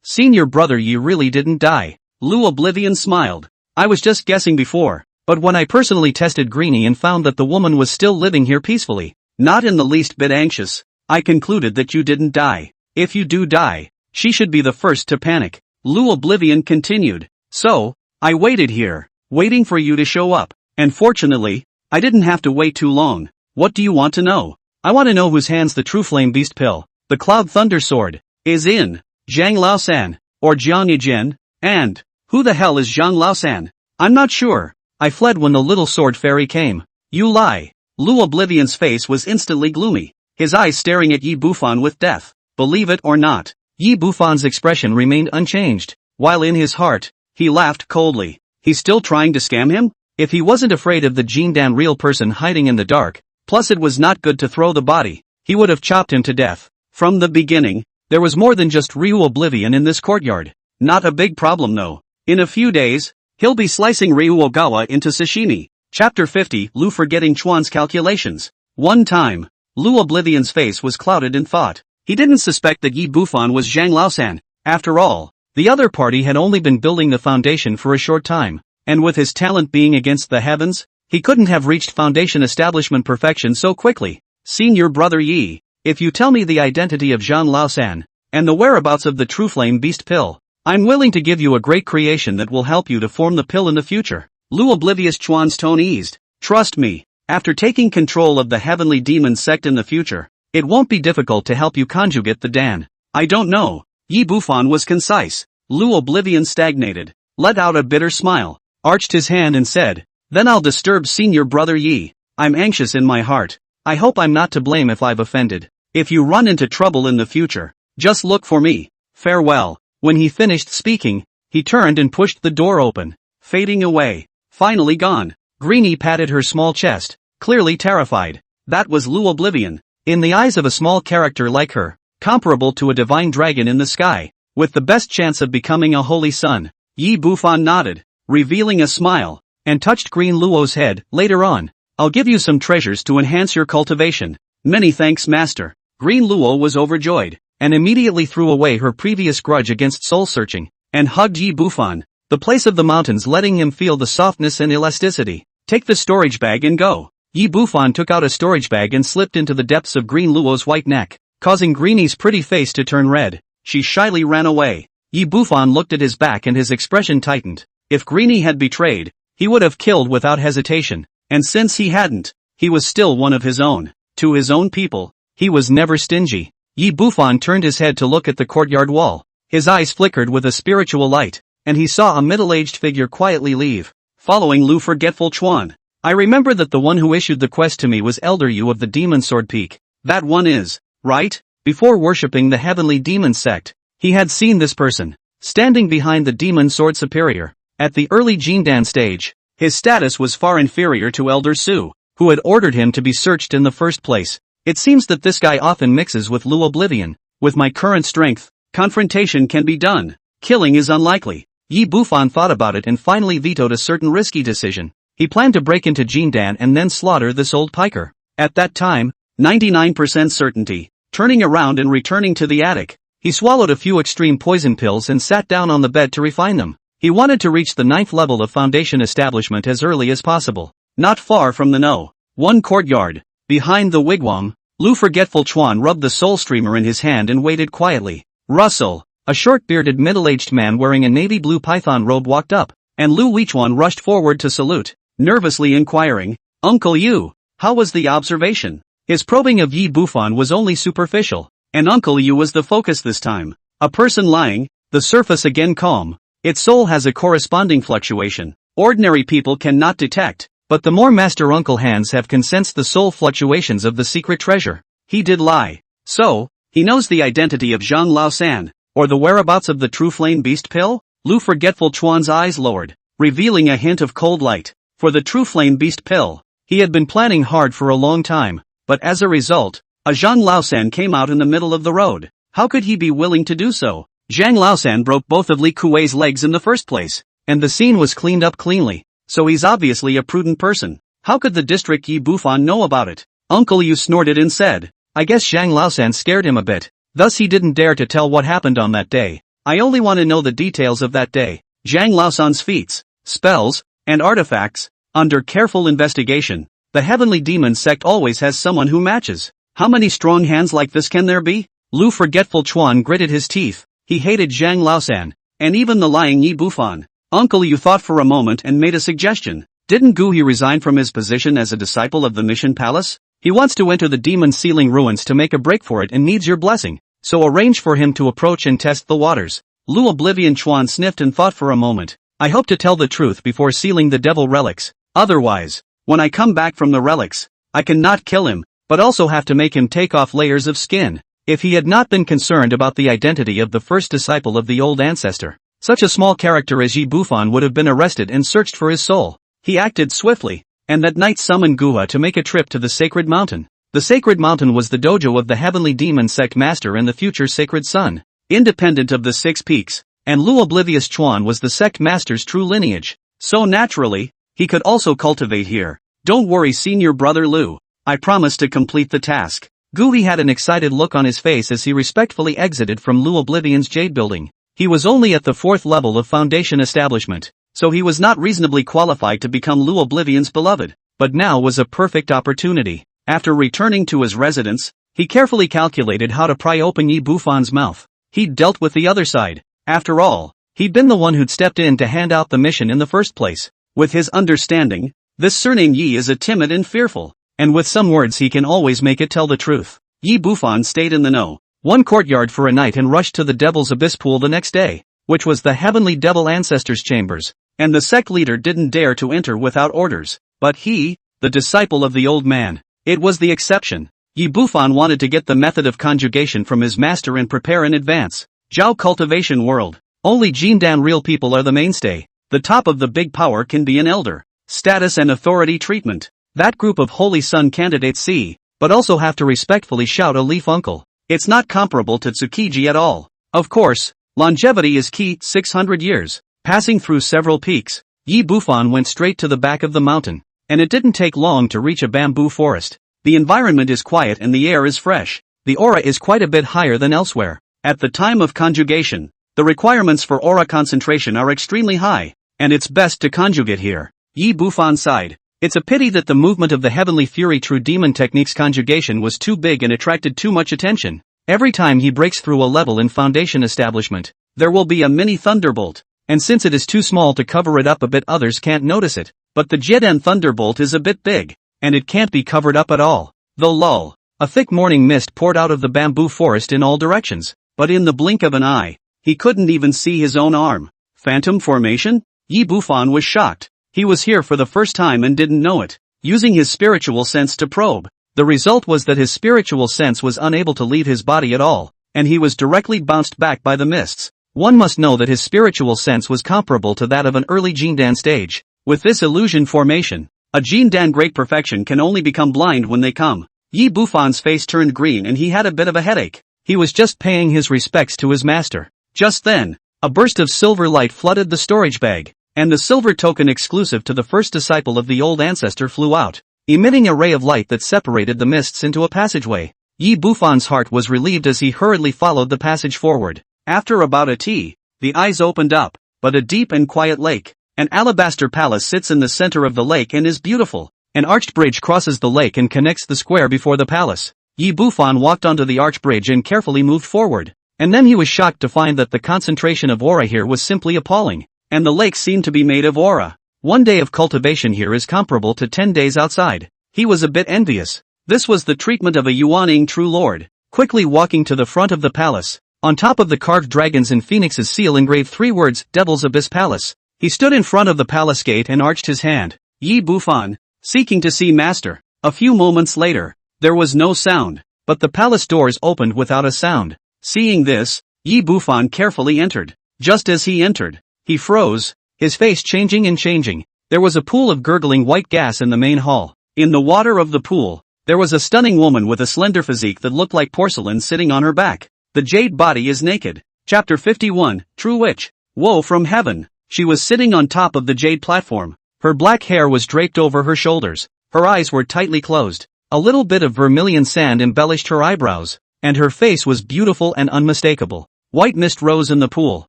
Senior brother Yi really didn't die. Lu Oblivion smiled. "I was just guessing before, but when I personally tested Greenie and found that the woman was still living here peacefully, not in the least bit anxious, I concluded that you didn't die. If you do die, she should be the first to panic." Lu Oblivion continued. "So, I waited here, waiting for you to show up, and fortunately, I didn't have to wait too long. What do you want to know?" "I want to know whose hands the True Flame Beast Pill, the Cloud Thunder Sword, is in. Zhang Laosan, or Jiang Yijin, and, who the hell is Zhang Laosan? I'm not sure. I fled when the little sword fairy came." "You lie." Lu Oblivion's face was instantly gloomy, his eyes staring at Yi Bufan with death. "Believe it or not, Yi Bufan's expression remained unchanged, while in his heart, he laughed coldly. He's still trying to scam him? If he wasn't afraid of the Jindan real person hiding in the dark, plus it was not good to throw the body, he would have chopped him to death. From the beginning, there was more than just Ryu Oblivion in this courtyard. Not a big problem though. In a few days, he'll be slicing Ryu Ogawa into sashimi. Chapter 50, Lu forgetting Chuan's calculations. One time, Lu Oblivion's face was clouded in thought. He didn't suspect that Yi Bufan was Zhang Laosan. After all, the other party had only been building the foundation for a short time, and with his talent being against the heavens, he couldn't have reached foundation establishment perfection so quickly. Senior brother Yi, if you tell me the identity of Zhang Laosan, and the whereabouts of the True Flame Beast pill, I'm willing to give you a great creation that will help you to form the pill in the future. Lu Oblivious Chuan's tone eased. Trust me, after taking control of the heavenly demon sect in the future, it won't be difficult to help you conjugate the Dan. I don't know. Yi Bufan was concise. Lu Oblivion stagnated, let out a bitter smile, arched his hand and said, then I'll disturb senior brother Yi. I'm anxious in my heart. I hope I'm not to blame if I've offended. If you run into trouble in the future, just look for me. Farewell. When he finished speaking, he turned and pushed the door open, fading away. Finally gone. Greenie patted her small chest, clearly terrified. That was Lu Oblivion. In the eyes of a small character like her, comparable to a divine dragon in the sky, with the best chance of becoming a holy son, Yi Bufan nodded, revealing a smile, and touched Green Luo's head. Later on, I'll give you some treasures to enhance your cultivation. Many thanks, master. Green Luo was overjoyed, and immediately threw away her previous grudge against soul-searching, and hugged Yi Bufan, the place of the mountains letting him feel the softness and elasticity. Take the storage bag and go. Yi Bufan took out a storage bag and slipped into the depths of Green Luo's white neck, causing Greenie's pretty face to turn red. She shyly ran away. Yi Bufan looked at his back and his expression tightened. If Greenie had betrayed, he would have killed without hesitation, and since he hadn't, he was still one of his own. To his own people, he was never stingy. Yi Bufan turned his head to look at the courtyard wall. His eyes flickered with a spiritual light, and he saw a middle-aged figure quietly leave, following Lu Forgetful Chuan. I remember that the one who issued the quest to me was Elder Yu of the Demon Sword Peak. That one is, right? Before worshipping the heavenly demon sect, he had seen this person, standing behind the demon sword superior. At the early Jindan stage, his status was far inferior to Elder Su, who had ordered him to be searched in the first place. It seems that this guy often mixes with Lu Oblivion. With my current strength, confrontation can be done. Killing is unlikely. Yi Bufan thought about it and finally vetoed a certain risky decision. He planned to break into Jindan and then slaughter this old piker. At that time, 99% certainty. Turning around and returning to the attic, he swallowed a few extreme poison pills and sat down on the bed to refine them. He wanted to reach the 9th level of foundation establishment as early as possible. Not far from the one courtyard, behind the wigwam, Lu Forgetful Chuan rubbed the soul streamer in his hand and waited quietly. Russell, a short-bearded middle-aged man wearing a navy blue python robe walked up, and Lu Weichuan rushed forward to salute, nervously inquiring, Uncle Yu, how was the observation? His probing of Yi Bufan was only superficial, and Uncle Yu was the focus this time. A person lying, the surface again calm. Its soul has a corresponding fluctuation. Ordinary people cannot detect, but the more Master Uncle hands can sensed the soul fluctuations of the secret treasure. He did lie. So, he knows the identity of Zhang Laosan, or the whereabouts of the True Flame Beast pill? Lu Forgetful Chuan's eyes lowered, revealing a hint of cold light. For the True Flame Beast pill, he had been planning hard for a long time. But as a result, a Zhang Laosan came out in the middle of the road. How could he be willing to do so? Zhang Laosan broke both of Li Kuei's legs in the first place, and the scene was cleaned up cleanly, so he's obviously a prudent person. How could the district Yi Bufan know about it? Uncle Yu snorted and said, I guess Zhang Laosan scared him a bit, thus he didn't dare to tell what happened on that day. I only want to know the details of that day. Zhang Laosan's feats, spells, and artifacts. Under careful investigation, the heavenly demon sect always has someone who matches. How many strong hands like this can there be? Lu Forgetful Chuan gritted his teeth. He hated Zhang Laosan, and even the lying Yi Bufan. Uncle Yu thought for a moment and made a suggestion. Didn't Gu He resign from his position as a disciple of the Mission Palace? He wants to enter the demon sealing ruins to make a break for it and needs your blessing. So arrange for him to approach and test the waters. Lu Oblivion Chuan sniffed and thought for a moment. I hope to tell the truth before sealing the devil relics. Otherwise, when I come back from the relics, I cannot kill him, but also have to make him take off layers of skin. if he had not been concerned about the identity of the first disciple of the old ancestor. Such a small character as Yi Bufan would have been arrested and searched for his soul. He acted swiftly, and that night summoned Guha to make a trip to the sacred mountain. The sacred mountain was the dojo of the heavenly demon sect master and the future sacred son, independent of the 6 peaks, and Lu Oblivious Chuan was the sect master's true lineage. So naturally, he could also cultivate here. Don't worry, senior brother Lu. I promise to complete the task. Guhi had an excited look on his face as he respectfully exited from Lu Oblivion's Jade Building. He was only at the 4th level of Foundation establishment, so he was not reasonably qualified to become Lu Oblivion's beloved, but now was a perfect opportunity. After returning to his residence, he carefully calculated how to pry open Yi Bufan's mouth. He'd dealt with the other side. After all, he'd been the one who'd stepped in to hand out the mission in the first place. With his understanding, this surname Yi is a timid and fearful, and with some words he can always make it tell the truth. Yi Bufan stayed in the know. One courtyard for a night and rushed to the Devil's Abyss pool the next day, which was the heavenly devil ancestor's chambers, and the sect leader didn't dare to enter without orders. But he, the disciple of the old man, it was the exception. Yi Bufan wanted to get the method of conjugation from his master and prepare in advance. Zhao cultivation world. Only Jindan real people are the mainstay. The top of the big power can be an elder. Status and authority treatment. That group of Holy Sun candidates see, but also have to respectfully shout a leaf uncle. It's not comparable to Tsukiji at all. Of course, longevity is key, 600 years. Passing through several peaks, Yi Bufan went straight to the back of the mountain, and it didn't take long to reach a bamboo forest. The environment is quiet and the air is fresh. The aura is quite a bit higher than elsewhere. At the time of conjugation, the requirements for aura concentration are extremely high, and it's best to conjugate here. Yi Bufan sighed. It's a pity that the movement of the Heavenly Fury True Demon Technique's conjugation was too big and attracted too much attention. Every time he breaks through a level in Foundation establishment, there will be a mini thunderbolt, and since it is too small to cover it up a bit, others can't notice it. But the Jeden thunderbolt is a bit big, and it can't be covered up at all. Though lol, a thick morning mist poured out of the bamboo forest in all directions, but in the blink of an eye, he couldn't even see his own arm. Phantom formation? Yi Bufan was shocked. He was here for the first time and didn't know it. Using his spiritual sense to probe, the result was that his spiritual sense was unable to leave his body at all, and he was directly bounced back by the mists. One must know that his spiritual sense was comparable to that of an early Jindan stage. With this illusion formation, a Jindan great perfection can only become blind when they come. Yi Bufan's face turned green and he had a bit of a headache. He was just paying his respects to his master. Just then, a burst of silver light flooded the storage bag, and the silver token exclusive to the first disciple of the old ancestor flew out, emitting a ray of light that separated the mists into a passageway. Yi Bufan's heart was relieved as he hurriedly followed the passage forward. After about a tea, the eyes opened up, but a deep and quiet lake. An alabaster palace sits in the center of the lake and is beautiful. An arched bridge crosses the lake and connects the square before the palace. Yi Bufan walked onto the arch bridge and carefully moved forward, and then he was shocked to find that the concentration of aura here was simply appalling, and the lake seemed to be made of aura. 1 day of cultivation here is comparable to 10 days outside. He was a bit envious. This was the treatment of a Yuaning true lord. Quickly walking to the front of the palace, on top of the carved dragons and phoenix's seal engraved 3 words, Devil's Abyss Palace. He stood in front of the palace gate and arched his hand. Yi Bufan, seeking to see master. A few moments later, there was no sound, but the palace doors opened without a sound. Seeing this, Yi Bufan carefully entered. Just as he entered, he froze, his face changing and changing. There was a pool of gurgling white gas in the main hall. In the water of the pool, there was a stunning woman with a slender physique that looked like porcelain sitting on her back. The jade body is naked. Chapter 51, True Witch. Woe from heaven. She was sitting on top of the jade platform. Her black hair was draped over her shoulders. Her eyes were tightly closed. A little bit of vermilion sand embellished her eyebrows, and her face was beautiful and unmistakable. White mist rose in the pool,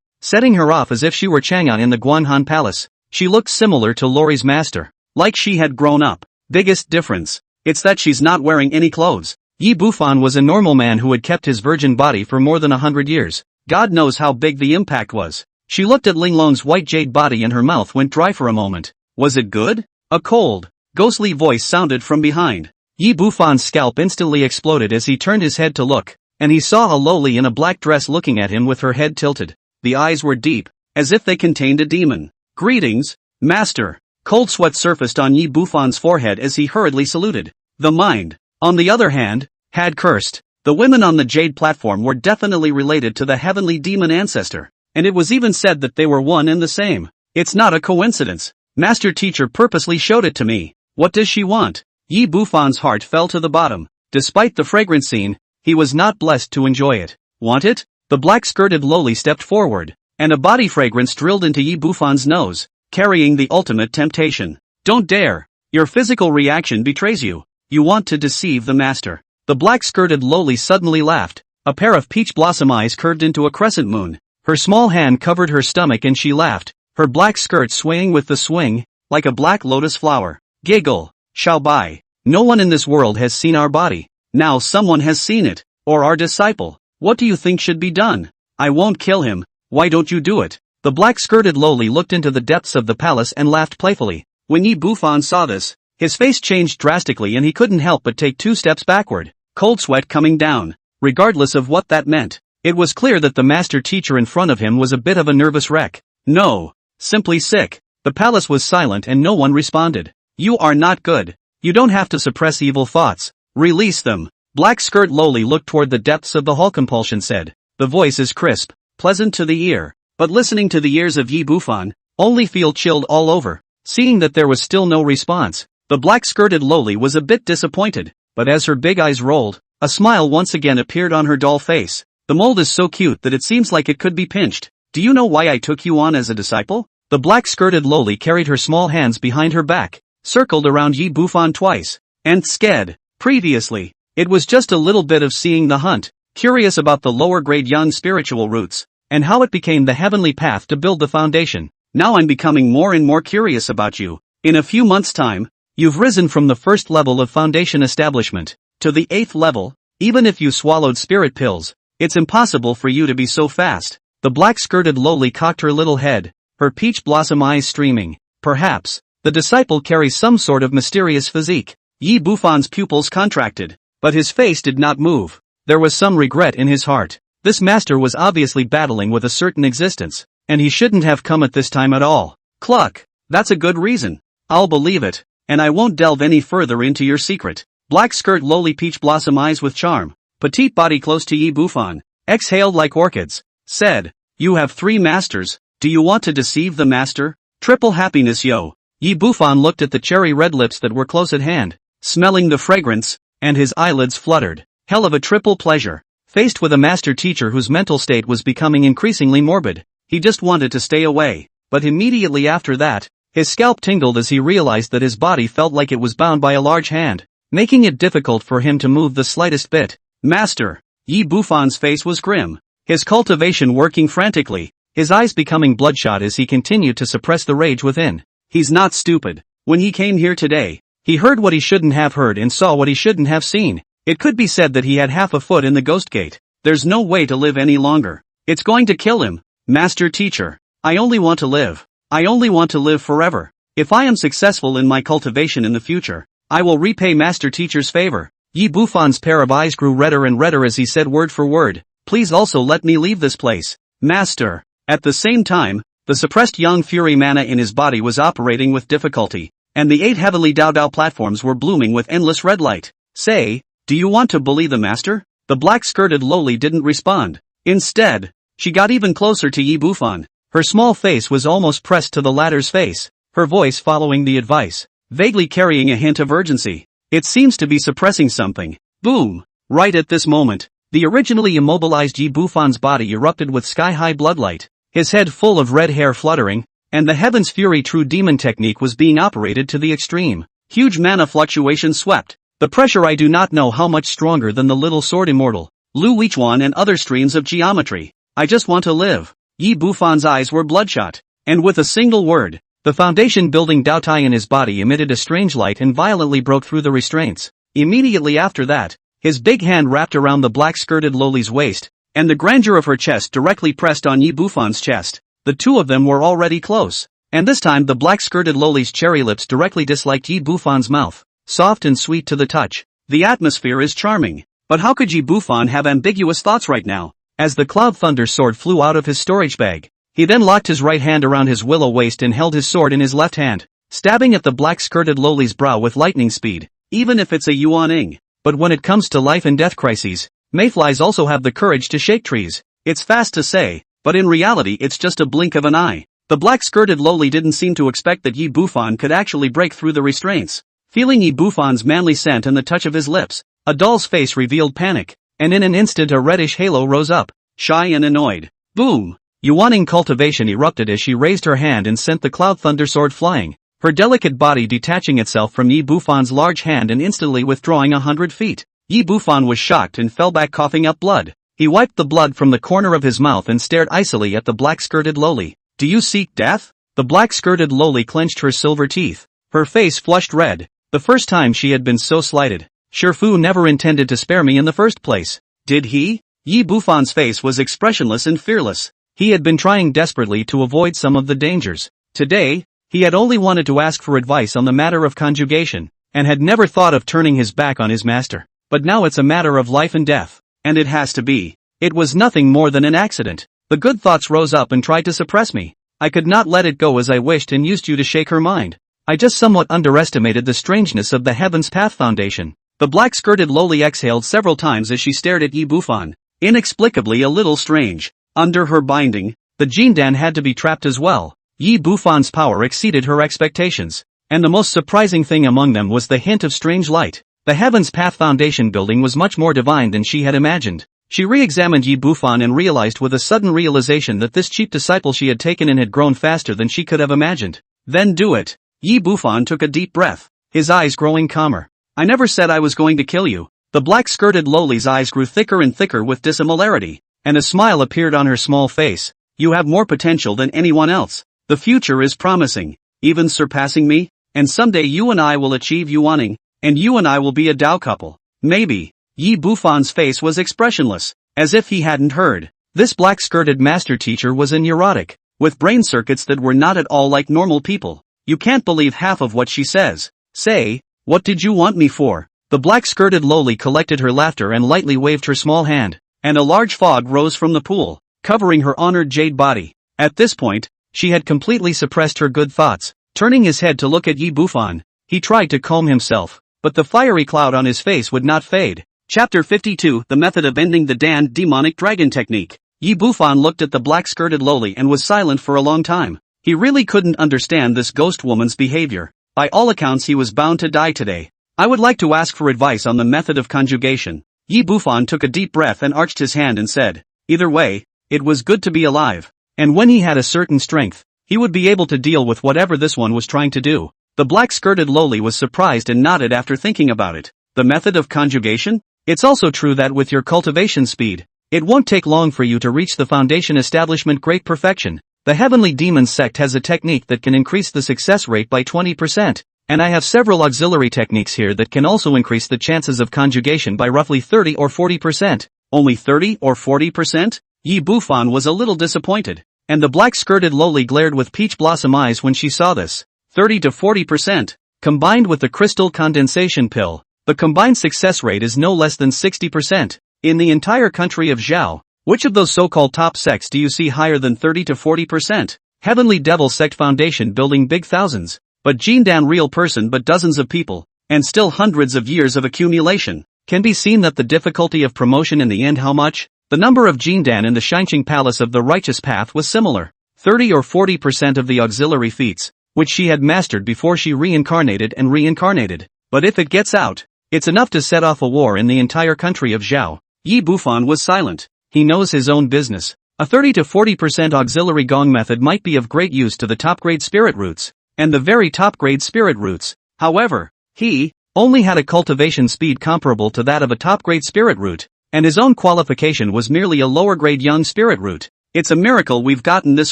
setting her off as if she were Chang'an in the Guanhan Palace. She looked similar to Lori's master, like she had grown up. Biggest difference, it's that she's not wearing any clothes. Yi Bufan was a normal man who had kept his virgin body for more than 100 years. God knows how big the impact was. She looked at Linglong's white jade body and her mouth went dry for a moment. Was it good? A cold, ghostly voice sounded from behind. Yi Bufan's scalp instantly exploded as he turned his head to look, and he saw a lowly in a black dress looking at him with her head tilted. The eyes were deep, as if they contained a demon. Greetings, master. Cold sweat surfaced on Yi Bufan's forehead as he hurriedly saluted. The mind, on the other hand, had cursed. The women on the jade platform were definitely related to the heavenly demon ancestor, and it was even said that they were one and the same. It's not a coincidence. Master teacher purposely showed it to me. What does she want? Yi Bufan's heart fell to the bottom. Despite the fragrant scene, he was not blessed to enjoy it. Want it? The black-skirted loli stepped forward, and a body fragrance drilled into Yi Bufan's nose, carrying the ultimate temptation. Don't dare. Your physical reaction betrays you. You want to deceive the master. The black-skirted loli suddenly laughed. A pair of peach blossom eyes curved into a crescent moon. Her small hand covered her stomach and she laughed, her black skirt swaying with the swing, like a black lotus flower. Giggle. Shall Bai. No one in this world has seen our body. Now someone has seen it. Or our disciple. What do you think should be done? I won't kill him. Why don't you do it? The black-skirted loli looked into the depths of the palace and laughed playfully. When Yi Bufan saw this, his face changed drastically and he couldn't help but take 2 steps backward, cold sweat coming down. Regardless of what that meant, it was clear that the master teacher in front of him was a bit of a nervous wreck. No. Simply sick. The palace was silent and no one responded. You are not good. You don't have to suppress evil thoughts. Release them. Black skirt loli looked toward the depths of the hall. Compulsion said. The voice is crisp, pleasant to the ear, but listening to the ears of Yi Bufan, only feel chilled all over. Seeing that there was still no response, the black-skirted loli was a bit disappointed, but as her big eyes rolled, a smile once again appeared on her doll face. The mold is so cute that it seems like it could be pinched. Do you know why I took you on as a disciple? The black-skirted loli carried her small hands behind her back, circled around Yi Bufan twice, and sked. Previously, it was just a little bit of seeing the hunt, curious about the lower-grade young spiritual roots, and how it became the heavenly path to build the foundation. Now I'm becoming more and more curious about you. In a few months' time, you've risen from the first level of foundation establishment to the 8th level. Even if you swallowed spirit pills, it's impossible for you to be so fast. The black-skirted loli cocked her little head, her peach blossom eyes streaming. Perhaps, the disciple carries some sort of mysterious physique. Yi Bufan's pupils contracted, but his face did not move. There was some regret in his heart. This master was obviously battling with a certain existence, and he shouldn't have come at this time at all. Cluck. That's a good reason. I'll believe it, and I won't delve any further into your secret. Black skirt loli peach blossom eyes with charm, petite body close to Yi Bufan, exhaled like orchids, said, you have 3 masters, do you want to deceive the master? Triple happiness yo. Yi Bufan looked at the cherry red lips that were close at hand, smelling the fragrance, and his eyelids fluttered. Hell of a triple pleasure. Faced with a master teacher whose mental state was becoming increasingly morbid, he just wanted to stay away, but immediately after that, his scalp tingled as he realized that his body felt like it was bound by a large hand, making it difficult for him to move the slightest bit. Master. Yi Bufan's face was grim, his cultivation working frantically, his eyes becoming bloodshot as he continued to suppress the rage within. He's not stupid. When he came here today, he heard what he shouldn't have heard and saw what he shouldn't have seen. It could be said that he had half a foot in the ghost gate. There's no way to live any longer. It's going to kill him. Master teacher. I only want to live. I only want to live forever. If I am successful in my cultivation in the future, I will repay master teacher's favor. Yi Bufan's pair of eyes grew redder and redder as he said word for word, please also let me leave this place. Master. At the same time, the suppressed young fury mana in his body was operating with difficulty, and the 8 heavily Dao platforms were blooming with endless red light. Say, do you want to bully the master? The black-skirted loli didn't respond. Instead, she got even closer to Yi Bufan. Her small face was almost pressed to the latter's face, her voice following the advice, vaguely carrying a hint of urgency. It seems to be suppressing something. Boom! Right at this moment, the originally immobilized Yi Bufan's body erupted with sky-high bloodlight, his head full of red hair fluttering, and the Heaven's Fury True Demon technique was being operated to the extreme. Huge mana fluctuations swept. The pressure I do not know how much stronger than the little sword immortal, Lu Weichuan and other streams of geometry. I just want to live. Yi Bufan's eyes were bloodshot, and with a single word, the foundation-building Dao Tai in his body emitted a strange light and violently broke through the restraints. Immediately after that, his big hand wrapped around the black-skirted loli's waist, and the grandeur of her chest directly pressed on Yi Bufan's chest. The two of them were already close, and this time the black-skirted loli's cherry lips directly disliked Yi Bufan's mouth, soft and sweet to the touch. The atmosphere is charming, but how could Yi Bufan have ambiguous thoughts right now? As the Cloud Thunder sword flew out of his storage bag, he then locked his right hand around his willow waist and held his sword in his left hand, stabbing at the black-skirted loli's brow with lightning speed, even if it's a Yuan Ing. But when it comes to life and death crises, Mayflies also have the courage to shake trees. It's fast to say, but in reality it's just a blink of an eye. The black-skirted loli didn't seem to expect that Yi Bufan could actually break through the restraints. Feeling Yi Bufan's manly scent and the touch of his lips, a doll's face revealed panic, and in an instant a reddish halo rose up, shy and annoyed. Boom! Yuaning cultivation erupted as she raised her hand and sent the cloud thunder sword flying, her delicate body detaching itself from Yi Bufan's large hand and instantly withdrawing 100 feet. Yi Bufan was shocked and fell back coughing up blood. He wiped the blood from the corner of his mouth and stared icily at the black-skirted loli. Do you seek death? The black-skirted loli clenched her silver teeth. Her face flushed red, the first time she had been so slighted. Shifu never intended to spare me in the first place. Did he? Yi Bufan's face was expressionless and fearless. He had been trying desperately to avoid some of the dangers. Today, he had only wanted to ask for advice on the matter of conjugation, and had never thought of turning his back on his master. But now it's a matter of life and death, and it has to be. It was nothing more than an accident. The good thoughts rose up and tried to suppress me. I could not let it go as I wished and used you to shake her mind. I just somewhat underestimated the strangeness of the Heaven's Path Foundation. The black-skirted loli exhaled several times as she stared at Yi Bufan. Inexplicably a little strange. Under her binding, the Jindan had to be trapped as well. Yi Bufan's power exceeded her expectations, and the most surprising thing among them was the hint of strange light. The Heaven's Path Foundation building was much more divine than she had imagined. She re-examined Yi Bufan and realized with a sudden realization that this cheap disciple she had taken in had grown faster than she could have imagined. Then do it. Yi Bufan took a deep breath, his eyes growing calmer. I never said I was going to kill you. The black-skirted loli's eyes grew thicker and thicker with dissimilarity, and a smile appeared on her small face. You have more potential than anyone else. The future is promising, even surpassing me, and someday you and I will achieve Yuaning, and you and I will be a Dao couple. Maybe. Yi Bufan's face was expressionless, as if he hadn't heard. This black-skirted master teacher was a neurotic, with brain circuits that were not at all like normal people. You can't believe half of what she says. Say, what did you want me for? The black-skirted loli collected her laughter and lightly waved her small hand, and a large fog rose from the pool, covering her honored jade body. At this point, she had completely suppressed her good thoughts. Turning his head to look at Yi Bufan, he tried to calm himself, but the fiery cloud on his face would not fade. Chapter 52, The Method of Ending the Dan Demonic Dragon Technique. Yi Bufan looked at the black-skirted loli and was silent for a long time. He really couldn't understand this ghost woman's behavior. By all accounts he was bound to die today. I would like to ask for advice on the method of conjugation. Yi Bufan took a deep breath and arched his hand and said, either way, it was good to be alive. And when he had a certain strength, he would be able to deal with whatever this one was trying to do. The black-skirted loli was surprised and nodded after thinking about it. The method of conjugation? It's also true that with your cultivation speed, it won't take long for you to reach the foundation establishment great perfection. The Heavenly Demon sect has a technique that can increase the success rate by 20%, and I have several auxiliary techniques here that can also increase the chances of conjugation by roughly 30 or 40%. Only 30 or 40%? Yi Bufan was a little disappointed, and the black-skirted loli glared with peach blossom eyes when she saw this. 30 to 40%, combined with the crystal condensation pill, the combined success rate is no less than 60%. In the entire country of Zhao, which of those so-called top sects do you see higher than 30 to 40%? Heavenly Devil Sect Foundation building big thousands, but Jindan real person but dozens of people, and still hundreds of years of accumulation. Can be seen that the difficulty of promotion in the end how much? The number of Jindan in the Shinqing Palace of the Righteous Path was similar. 30 or 40% of the auxiliary feats, which she had mastered before she reincarnated and reincarnated. But if it gets out, it's enough to set off a war in the entire country of Zhao. Yi Bufan was silent. He knows his own business. A 30 to 40% auxiliary gong method might be of great use to the top-grade spirit roots, and the very top-grade spirit roots. However, he only had a cultivation speed comparable to that of a top-grade spirit root, and his own qualification was merely a lower-grade young spirit root. It's a miracle we've gotten this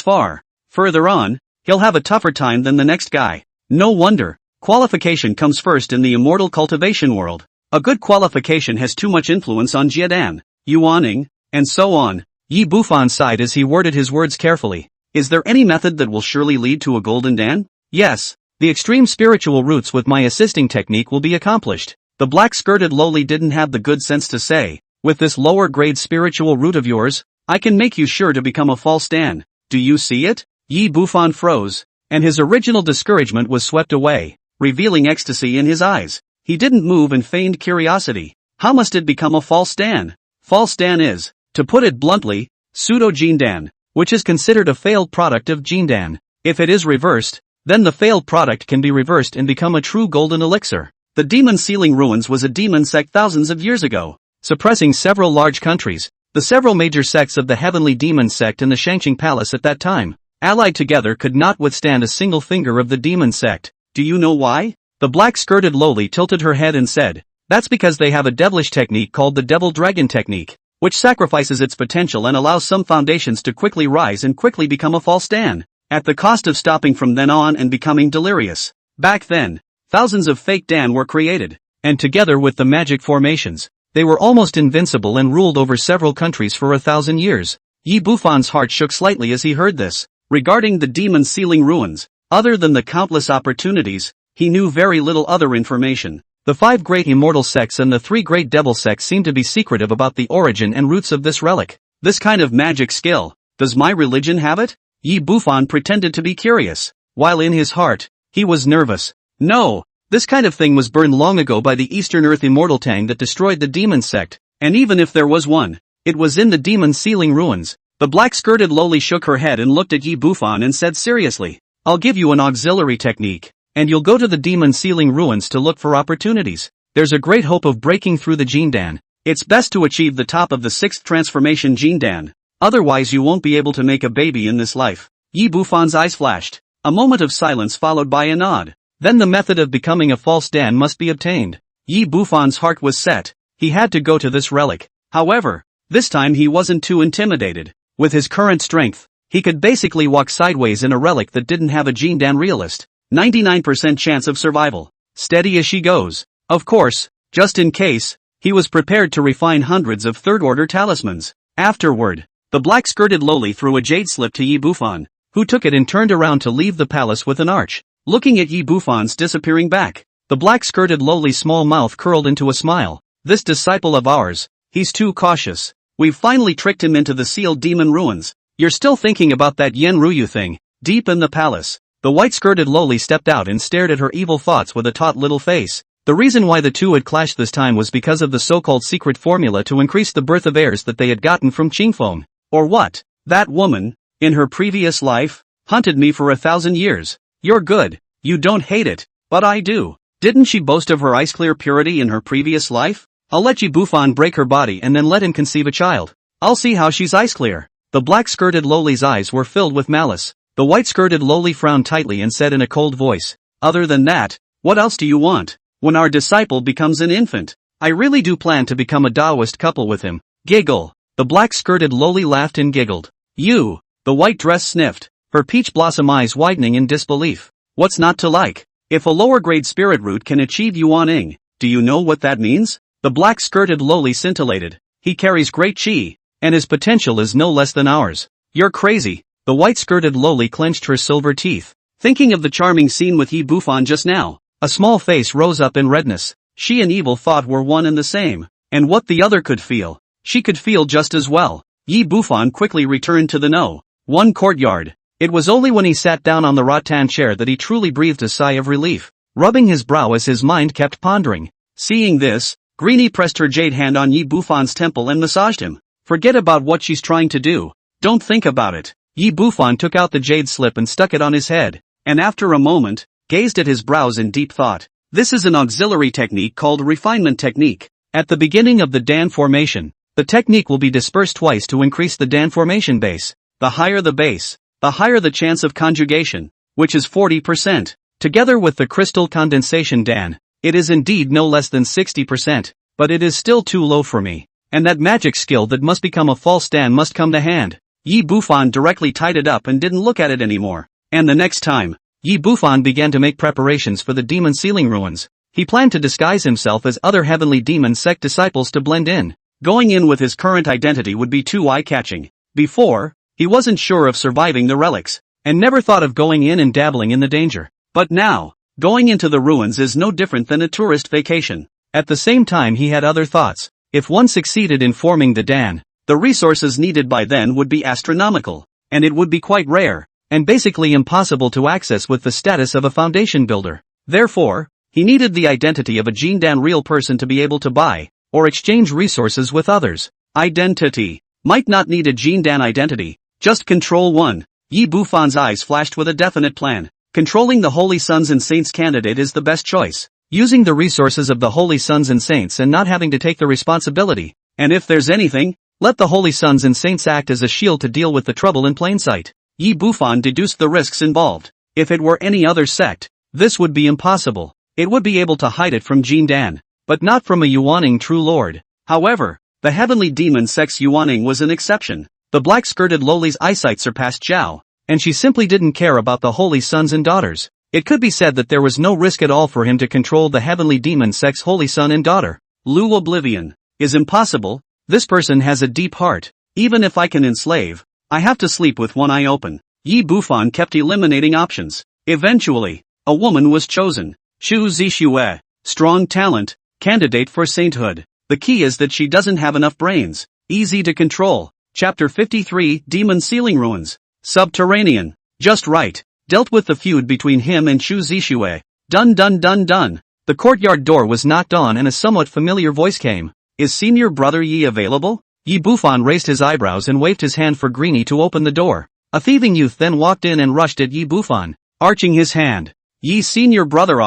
far. Further on, he'll have a tougher time than the next guy. No wonder. Qualification comes first in the immortal cultivation world. A good qualification has too much influence on Jiedan, Yuaning, and so on. Yi Bufan sighed as he worded his words carefully. Is there any method that will surely lead to a golden Dan? Yes. The extreme spiritual roots with my assisting technique will be accomplished. The black-skirted loli didn't have the good sense to say, with this lower-grade spiritual root of yours, I can make you sure to become a false Dan. Do you see it? Yi Bufan froze, and his original discouragement was swept away, revealing ecstasy in his eyes. He didn't move and feigned curiosity. How must it become a false Dan? False Dan is, to put it bluntly, pseudo-Jindan, which is considered a failed product of Jindan. If it is reversed, then the failed product can be reversed and become a true golden elixir. The Demon Sealing Ruins was a demon sect thousands of years ago, suppressing several large countries. The several major sects of the Heavenly Demon Sect and the Shangqing Palace at that time, allied together, could not withstand a single finger of the demon sect. Do you know why? The black-skirted lowly tilted her head and said, that's because they have a devilish technique called the Devil Dragon Technique, which sacrifices its potential and allows some foundations to quickly rise and quickly become a false Dan, at the cost of stopping from then on and becoming delirious. Back then, thousands of fake Dan were created, and together with the magic formations, they were almost invincible and ruled over several countries for 1,000 years. Yi Bufan's heart shook slightly as he heard this. Regarding the Demon Sealing Ruins, other than the countless opportunities, he knew very little other information. The 5 great immortal sects and the 3 great devil sects seemed to be secretive about the origin and roots of this relic. This kind of magic skill, does my religion have it? Yi Bufan pretended to be curious, while in his heart, he was nervous. No, this kind of thing was burned long ago by the Eastern Earth Immortal Tang that destroyed the demon sect, and even if there was one, it was in the Demon Sealing Ruins. The black-skirted lowly shook her head and looked at Yi Bufan and said seriously, I'll give you an auxiliary technique, and you'll go to the Demon Sealing Ruins to look for opportunities. There's a great hope of breaking through the Jindan. It's best to achieve the top of the 6th transformation Jindan, otherwise you won't be able to make a baby in this life. Yi Bufan's eyes flashed. A moment of silence followed by a nod. Then the method of becoming a false Dan must be obtained. Yi Bufan's heart was set. He had to go to this relic. However, this time he wasn't too intimidated. With his current strength, he could basically walk sideways in a relic that didn't have a Jindan realist. 99% chance of survival. Steady as she goes. Of course, just in case, he was prepared to refine hundreds of third-order talismans. Afterward, the black-skirted lowly threw a jade slip to Yi Bufan, who took it and turned around to leave the palace with an arch. Looking at Yi Bufan's disappearing back, the black-skirted lowly's small mouth curled into a smile. This disciple of ours, he's too cautious. We've finally tricked him into the sealed demon ruins. You're still thinking about that Yen Ruyu thing, deep in the palace. The white-skirted lowly stepped out and stared at her evil thoughts with a taut little face. The reason why the two had clashed this time was because of the so-called secret formula to increase the birth of heirs that they had gotten from Qingfeng. Or what? That woman, in her previous life, hunted me for 1,000 years. You're good. You don't hate it, but I do. Didn't she boast of her ice-clear purity in her previous life? I'll let Yi Bufan break her body and then let him conceive a child. I'll see how she's ice-clear. The black-skirted lowly's eyes were filled with malice. The white-skirted lowly frowned tightly and said in a cold voice, other than that, what else do you want? When our disciple becomes an infant, I really do plan to become a Taoist couple with him. Giggle. The black-skirted lowly laughed and giggled. You. The white dress sniffed, her peach blossom eyes widening in disbelief. What's not to like? If a lower-grade spirit root can achieve Yuan-ing, do you know what that means? The black-skirted lowly scintillated. He carries great chi, and his potential is no less than ours. You're crazy. The white-skirted lowly clenched her silver teeth. Thinking of the charming scene with Yi Bufan just now, a small face rose up in redness. She and evil thought were one and the same, and what the other could feel, she could feel just as well. Yi Bufan quickly returned to the No. 1 courtyard. It was only when he sat down on the rattan chair that he truly breathed a sigh of relief, rubbing his brow as his mind kept pondering. Seeing this, Greenie pressed her jade hand on Yi Bufan's temple and massaged him. Forget about what she's trying to do. Don't think about it. Yi Bufan took out the jade slip and stuck it on his head, and after a moment, gazed at his brows in deep thought. This is an auxiliary technique called refinement technique. At the beginning of the Dan formation, the technique will be dispersed twice to increase the Dan formation base. The higher the base, the higher the chance of conjugation, which is 40%. Together with the crystal condensation Dan, it is indeed no less than 60%, but it is still too low for me. And that magic skill that must become a false Dan must come to hand. Yi Bufan directly tied it up and didn't look at it anymore. And the next time, Yi Bufan began to make preparations for the Demon Sealing Ruins. He planned to disguise himself as other heavenly demon sect disciples to blend in. Going in with his current identity would be too eye-catching. Before, he wasn't sure of surviving the relics, and never thought of going in and dabbling in the danger. But now, going into the ruins is no different than a tourist vacation. At the same time he had other thoughts. If one succeeded in forming the Dan, the resources needed by then would be astronomical, and it would be quite rare, and basically impossible to access with the status of a foundation builder. Therefore, he needed the identity of a Jindan real person to be able to buy, or exchange resources with others. Identity. Might not need a Jindan identity, just control one. Yi Bufan's eyes flashed with a definite plan. Controlling the Holy Sons and Saints candidate is the best choice. Using the resources of the Holy Sons and Saints and not having to take the responsibility. And if there's anything, let the Holy Sons and Saints act as a shield to deal with the trouble in plain sight. Yi Bufan deduced the risks involved. If it were any other sect, this would be impossible. It would be able to hide it from Jindan, but not from a Yuaning true lord. However, the heavenly demon sect's Yuaning was an exception. The black-skirted lowly's eyesight surpassed Zhao, and she simply didn't care about the holy sons and daughters. It could be said that there was no risk at all for him to control the heavenly demon sect's holy son and daughter. Lu Oblivion is impossible. This person has a deep heart. Even if I can enslave, I have to sleep with one eye open. Yi Bufan kept eliminating options. Eventually, a woman was chosen. Xu Zixue, strong talent, candidate for sainthood. The key is that she doesn't have enough brains. Easy to control. Chapter 53, Demon Ceiling Ruins. Subterranean. Just right. Dealt with the feud between him and Xu Zixue. Done. The courtyard door was knocked on and a somewhat familiar voice came. Is senior brother Yi available? Yi Bufan raised his eyebrows and waved his hand for Greenie to open the door. A thieving youth then walked in and rushed at Yi Bufan, arching his hand. Yi senior brother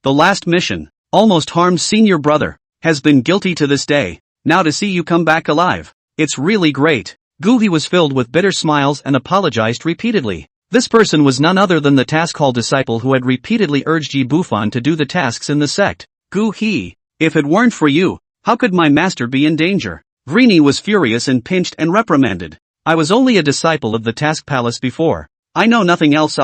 the last mission, almost harmed senior brother, has been guilty to this day. Now to see you come back alive. It's really great. Gu He was filled with bitter smiles and apologized repeatedly. This person was none other than the task hall disciple who had repeatedly urged Yi Bufan to do the tasks in the sect. Gu He, if it weren't for you, how could my master be in danger? Greenie was furious and pinched and reprimanded. I was only a disciple of the task palace before. I know nothing else.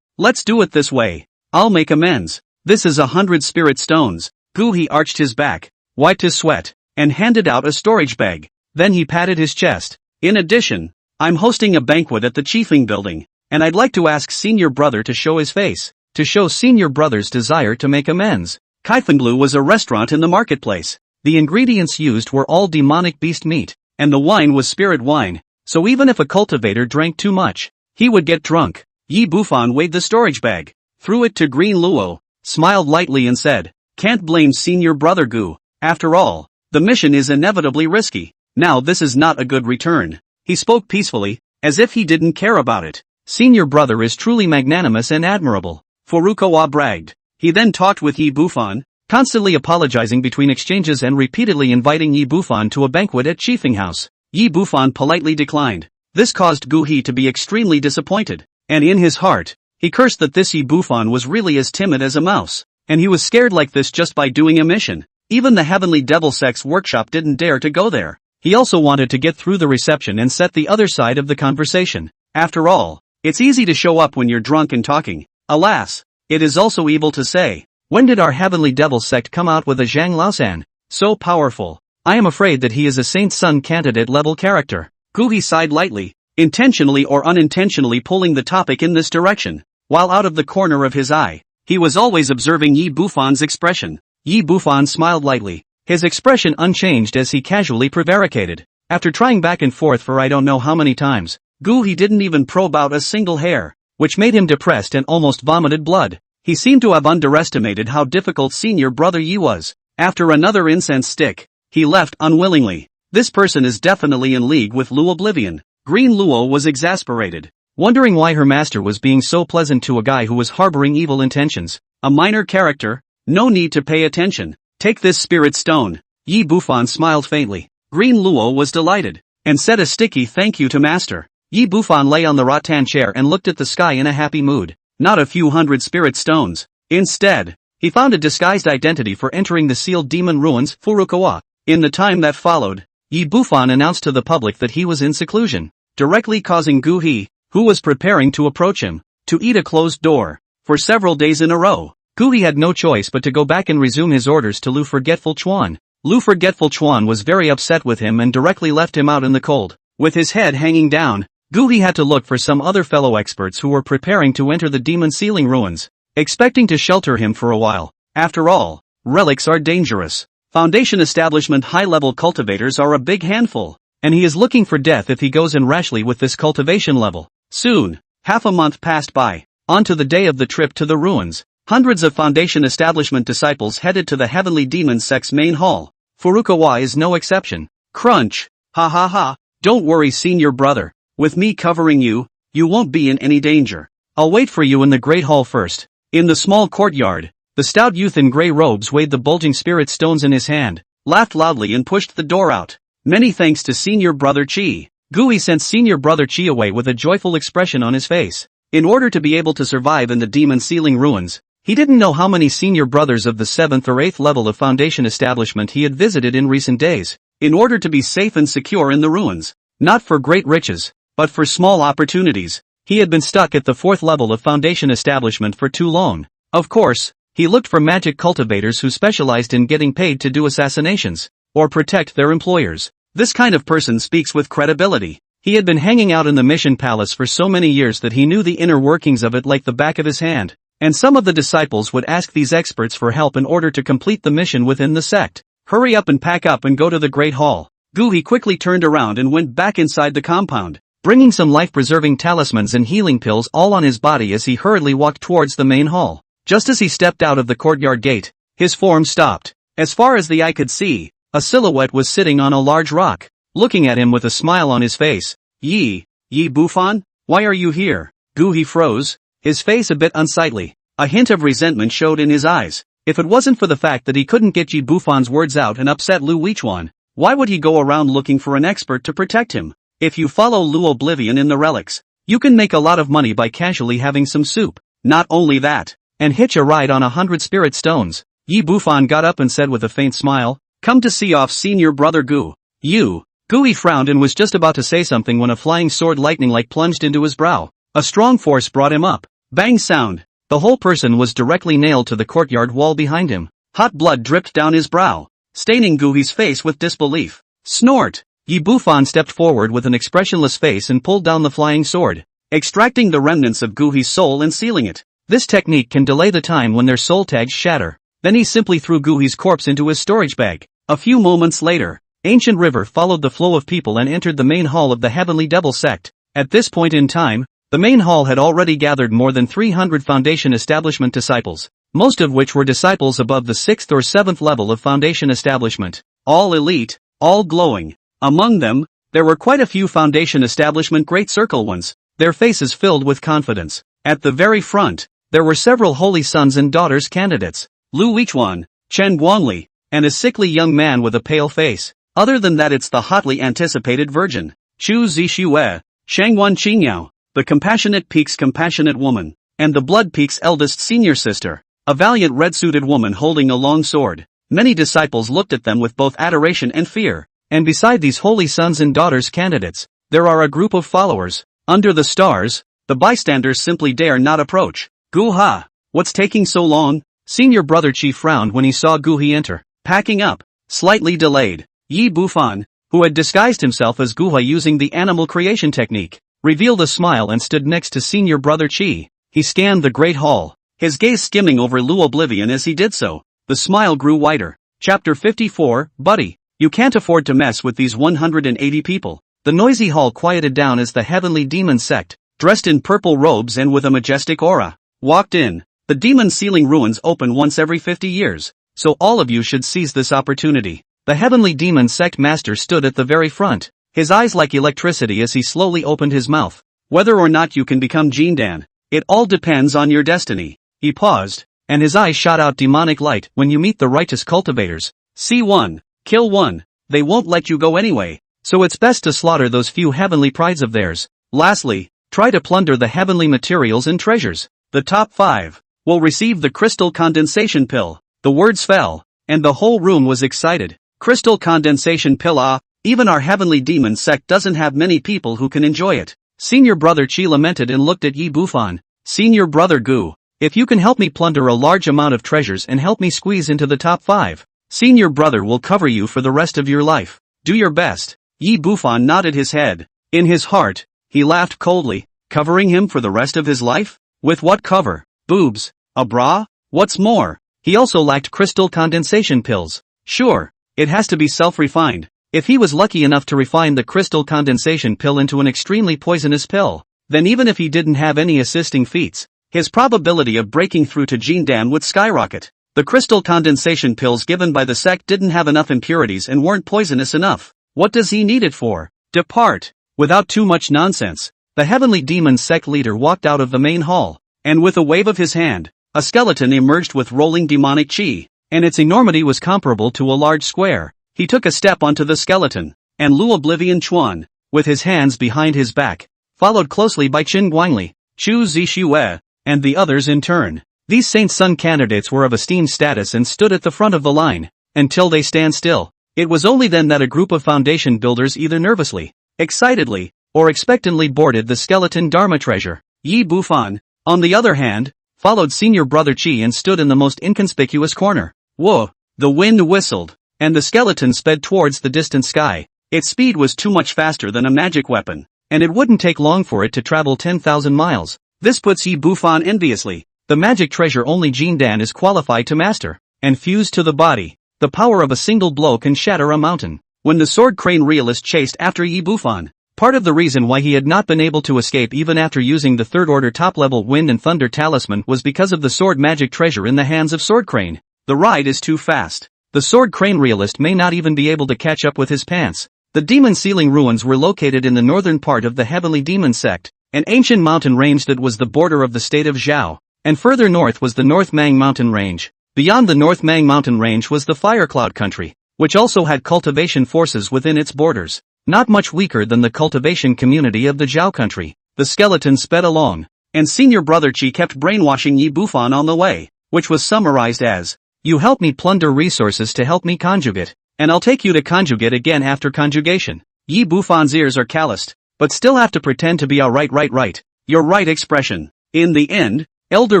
Let's do it this way. I'll make amends. This is 100 spirit stones. Gu He arched his back, wiped his sweat, and handed out a storage bag. Then he patted his chest. In addition, I'm hosting a banquet at the Chiefing building, and I'd like to ask senior brother to show his face, to show senior brother's desire to make amends. Kaifenglu was a restaurant in the marketplace. The ingredients used were all demonic beast meat, and the wine was spirit wine, so even if a cultivator drank too much, he would get drunk. Yi Bufan weighed the storage bag, threw it to Green Luo, smiled lightly and said, can't blame senior brother Gu. After all, the mission is inevitably risky. Now this is not a good return. He spoke peacefully, as if he didn't care about it. Senior brother is truly magnanimous and admirable. Furukawa bragged. He then talked with Yi Bufan, constantly apologizing between exchanges and repeatedly inviting Yi Bufan to a banquet at Chiefing House. Yi Bufan politely declined. This caused Gu He to be extremely disappointed, and in his heart, he cursed that this Yi Bufan was really as timid as a mouse, and he was scared like this just by doing a mission. Even the Heavenly Devil Sect's workshop didn't dare to go there. He also wanted to get through the reception and set the other side of the conversation. After all, it's easy to show up when you're drunk and talking. Alas, it is also evil to say. When did our Heavenly Devil Sect come out with a Zhang Laosan? So powerful. I am afraid that he is a Saint Sun candidate level character. Gu He sighed lightly, intentionally or unintentionally pulling the topic in this direction. While out of the corner of his eye, he was always observing Yi Bufan's expression. Yi Bufan smiled lightly, his expression unchanged as he casually prevaricated. After trying back and forth for I don't know how many times, Gu He didn't even probe out a single hair, which made him depressed and almost vomited blood. He seemed to have underestimated how difficult senior brother Yi was. After another incense stick, he left unwillingly. This person is definitely in league with Lu Oblivion. Green Luo was exasperated, wondering why her master was being so pleasant to a guy who was harboring evil intentions. A minor character? No need to pay attention. Take this spirit stone. Yi Bufan smiled faintly. Green Luo was delighted, and said a sticky thank you to master. Yi Bufan lay on the rattan chair and looked at the sky in a happy mood. Not a few hundred spirit stones. Instead, he found a disguised identity for entering the sealed demon ruins, Furukawa. In the time that followed, Yi Bufan announced to the public that he was in seclusion, directly causing Gu He, who was preparing to approach him, to eat a closed door. For several days in a row, Gu He had no choice but to go back and resume his orders to Lu Forgetful Chuan. Lu Forgetful Chuan was very upset with him and directly left him out in the cold. With his head hanging down, Gu He had to look for some other fellow experts who were preparing to enter the demon ceiling ruins, expecting to shelter him for a while. After all, relics are dangerous. Foundation establishment high-level cultivators are a big handful, and he is looking for death if he goes in rashly with this cultivation level. Soon, half a month passed by. On to the day of the trip to the ruins, hundreds of Foundation establishment disciples headed to the Heavenly Demon Sect's main hall. Furukawa is no exception. Crunch. Ha ha ha, don't worry senior brother. With me covering you, you won't be in any danger. I'll wait for you in the great hall first. In the small courtyard, the stout youth in grey robes weighed the bulging spirit stones in his hand, laughed loudly and pushed the door out. Many thanks to senior brother Chi. Gui sent senior brother Chi away with a joyful expression on his face. In order to be able to survive in the demon ceiling ruins, he didn't know how many senior brothers of the 7th or 8th level of foundation establishment he had visited in recent days. In order to be safe and secure in the ruins, not for great riches, but for small opportunities, he had been stuck at the 4th level of foundation establishment for too long. Of course, he looked for magic cultivators who specialized in getting paid to do assassinations, or protect their employers. This kind of person speaks with credibility. He had been hanging out in the mission palace for so many years that he knew the inner workings of it like the back of his hand, and some of the disciples would ask these experts for help in order to complete the mission within the sect. Hurry up and pack up and go to the Great Hall. Gui quickly turned around and went back inside the compound, bringing some life-preserving talismans and healing pills all on his body as he hurriedly walked towards the main hall. Just as he stepped out of the courtyard gate, his form stopped. As far as the eye could see, a silhouette was sitting on a large rock, looking at him with a smile on his face. Yi Bufan? Why are you here? Gui froze, his face a bit unsightly. A hint of resentment showed in his eyes. If it wasn't for the fact that he couldn't get Yi Bufan's words out and upset Lu Weichuan, why would he go around looking for an expert to protect him? If you follow Lu Oblivion in the relics, you can make a lot of money by casually having some soup. Not only that, and hitch a ride on 100 spirit stones. Yi Bufan got up and said with a faint smile, come to see off senior brother Gu. You. Gui frowned and was just about to say something when a flying sword lightning-like plunged into his brow. A strong force brought him up. Bang sound. The whole person was directly nailed to the courtyard wall behind him. Hot blood dripped down his brow, staining Gui's face with disbelief. Snort. Yi Bufan stepped forward with an expressionless face and pulled down the flying sword, extracting the remnants of Gui's soul and sealing it. This technique can delay the time when their soul tags shatter. Then he simply threw Gui's corpse into his storage bag. A few moments later, Ancient River followed the flow of people and entered the main hall of the Heavenly Devil sect. At this point in time, the main hall had already gathered more than 300 foundation establishment disciples, most of which were disciples above the 6th or 7th level of foundation establishment. All elite, all glowing. Among them, there were quite a few foundation establishment great circle ones, their faces filled with confidence. At the very front, there were several holy sons and daughters candidates, Lu Weichuan, Chen Guangli, and a sickly young man with a pale face. Other than that it's the hotly anticipated virgin, Chu Zixue, Shangwan Qingyao, the Compassionate Peak's compassionate woman, and the Blood Peak's eldest senior sister, a valiant red-suited woman holding a long sword. Many disciples looked at them with both adoration and fear. And beside these holy sons and daughters candidates, there are a group of followers. Under the stars, the bystanders simply dare not approach. Gu-ha, what's taking so long? Senior brother Chi frowned when he saw Gu-he enter. Packing up, slightly delayed. Yi Bufan, who had disguised himself as Gu-ha using the animal creation technique, revealed a smile and stood next to senior brother Chi. He scanned the great hall, his gaze skimming over Lu Oblivion as he did so. The smile grew wider. Chapter 54, Buddy. You can't afford to mess with these 180 people. The noisy hall quieted down as the heavenly demon sect, dressed in purple robes and with a majestic aura, walked in. The demon ceiling ruins open once every 50 years, so all of you should seize this opportunity. The heavenly demon sect master stood at the very front, his eyes like electricity as he slowly opened his mouth. Whether or not you can become Jindan, it all depends on your destiny. He paused, and his eyes shot out demonic light. When you meet the righteous cultivators, see one. Kill one, they won't let you go anyway, so it's best to slaughter those few heavenly prides of theirs. Lastly, try to plunder the heavenly materials and treasures. The top 5 will receive the crystal condensation pill. The words fell, and the whole room was excited. Crystal condensation pill, ah, even our heavenly demon sect doesn't have many people who can enjoy it. Senior brother Chi lamented and looked at Yi Bufan. Senior brother Gu, if you can help me plunder a large amount of treasures and help me squeeze into the top 5, senior brother will cover you for the rest of your life. Do your best. Yi Bufan nodded his head. In his heart, he laughed coldly. Covering him for the rest of his life? With what cover? Boobs? A bra? What's more, he also lacked crystal condensation pills. Sure, it has to be self-refined. If he was lucky enough to refine the crystal condensation pill into an extremely poisonous pill, then even if he didn't have any assisting feats, his probability of breaking through to Jindan would skyrocket. The crystal condensation pills given by the sect didn't have enough impurities and weren't poisonous enough. What does he need it for? Depart. Without too much nonsense, the heavenly demon sect leader walked out of the main hall, and with a wave of his hand, a skeleton emerged with rolling demonic chi, and its enormity was comparable to a large square. He took a step onto the skeleton, and Lu Oblivion Chuan, with his hands behind his back, followed closely by Qin Guangli, Chu Zixue, and the others in turn. These Saint Sun candidates were of esteemed status and stood at the front of the line, until they stand still. It was only then that a group of foundation builders either nervously, excitedly, or expectantly boarded the skeleton Dharma treasure. Yi Bufan, on the other hand, followed senior brother Qi and stood in the most inconspicuous corner. Whoa! The wind whistled, and the skeleton sped towards the distant sky. Its speed was too much faster than a magic weapon, and it wouldn't take long for it to travel 10,000 miles. This puts Yi Bufan enviously. The magic treasure only Jin Dan is qualified to master, and fused to the body. The power of a single blow can shatter a mountain. When the sword crane realist chased after Yi Bufan, part of the reason why he had not been able to escape even after using the third-order top-level Wind and Thunder talisman was because of the sword magic treasure in the hands of Sword Crane. The ride is too fast. The sword crane realist may not even be able to catch up with his pants. The demon ceiling ruins were located in the northern part of the heavenly demon sect, an ancient mountain range that was the border of the state of Zhao, and further north was the North Mang mountain range. Beyond the North Mang mountain range was the Firecloud country, which also had cultivation forces within its borders, not much weaker than the cultivation community of the Zhao country. The skeleton sped along, and senior brother Qi kept brainwashing Yi Bufan on the way, which was summarized as, "You help me plunder resources to help me conjugate, and I'll take you to conjugate again after conjugation." Yi Bufan's ears are calloused, but still have to pretend to be alright right. Your right expression. In the end, elder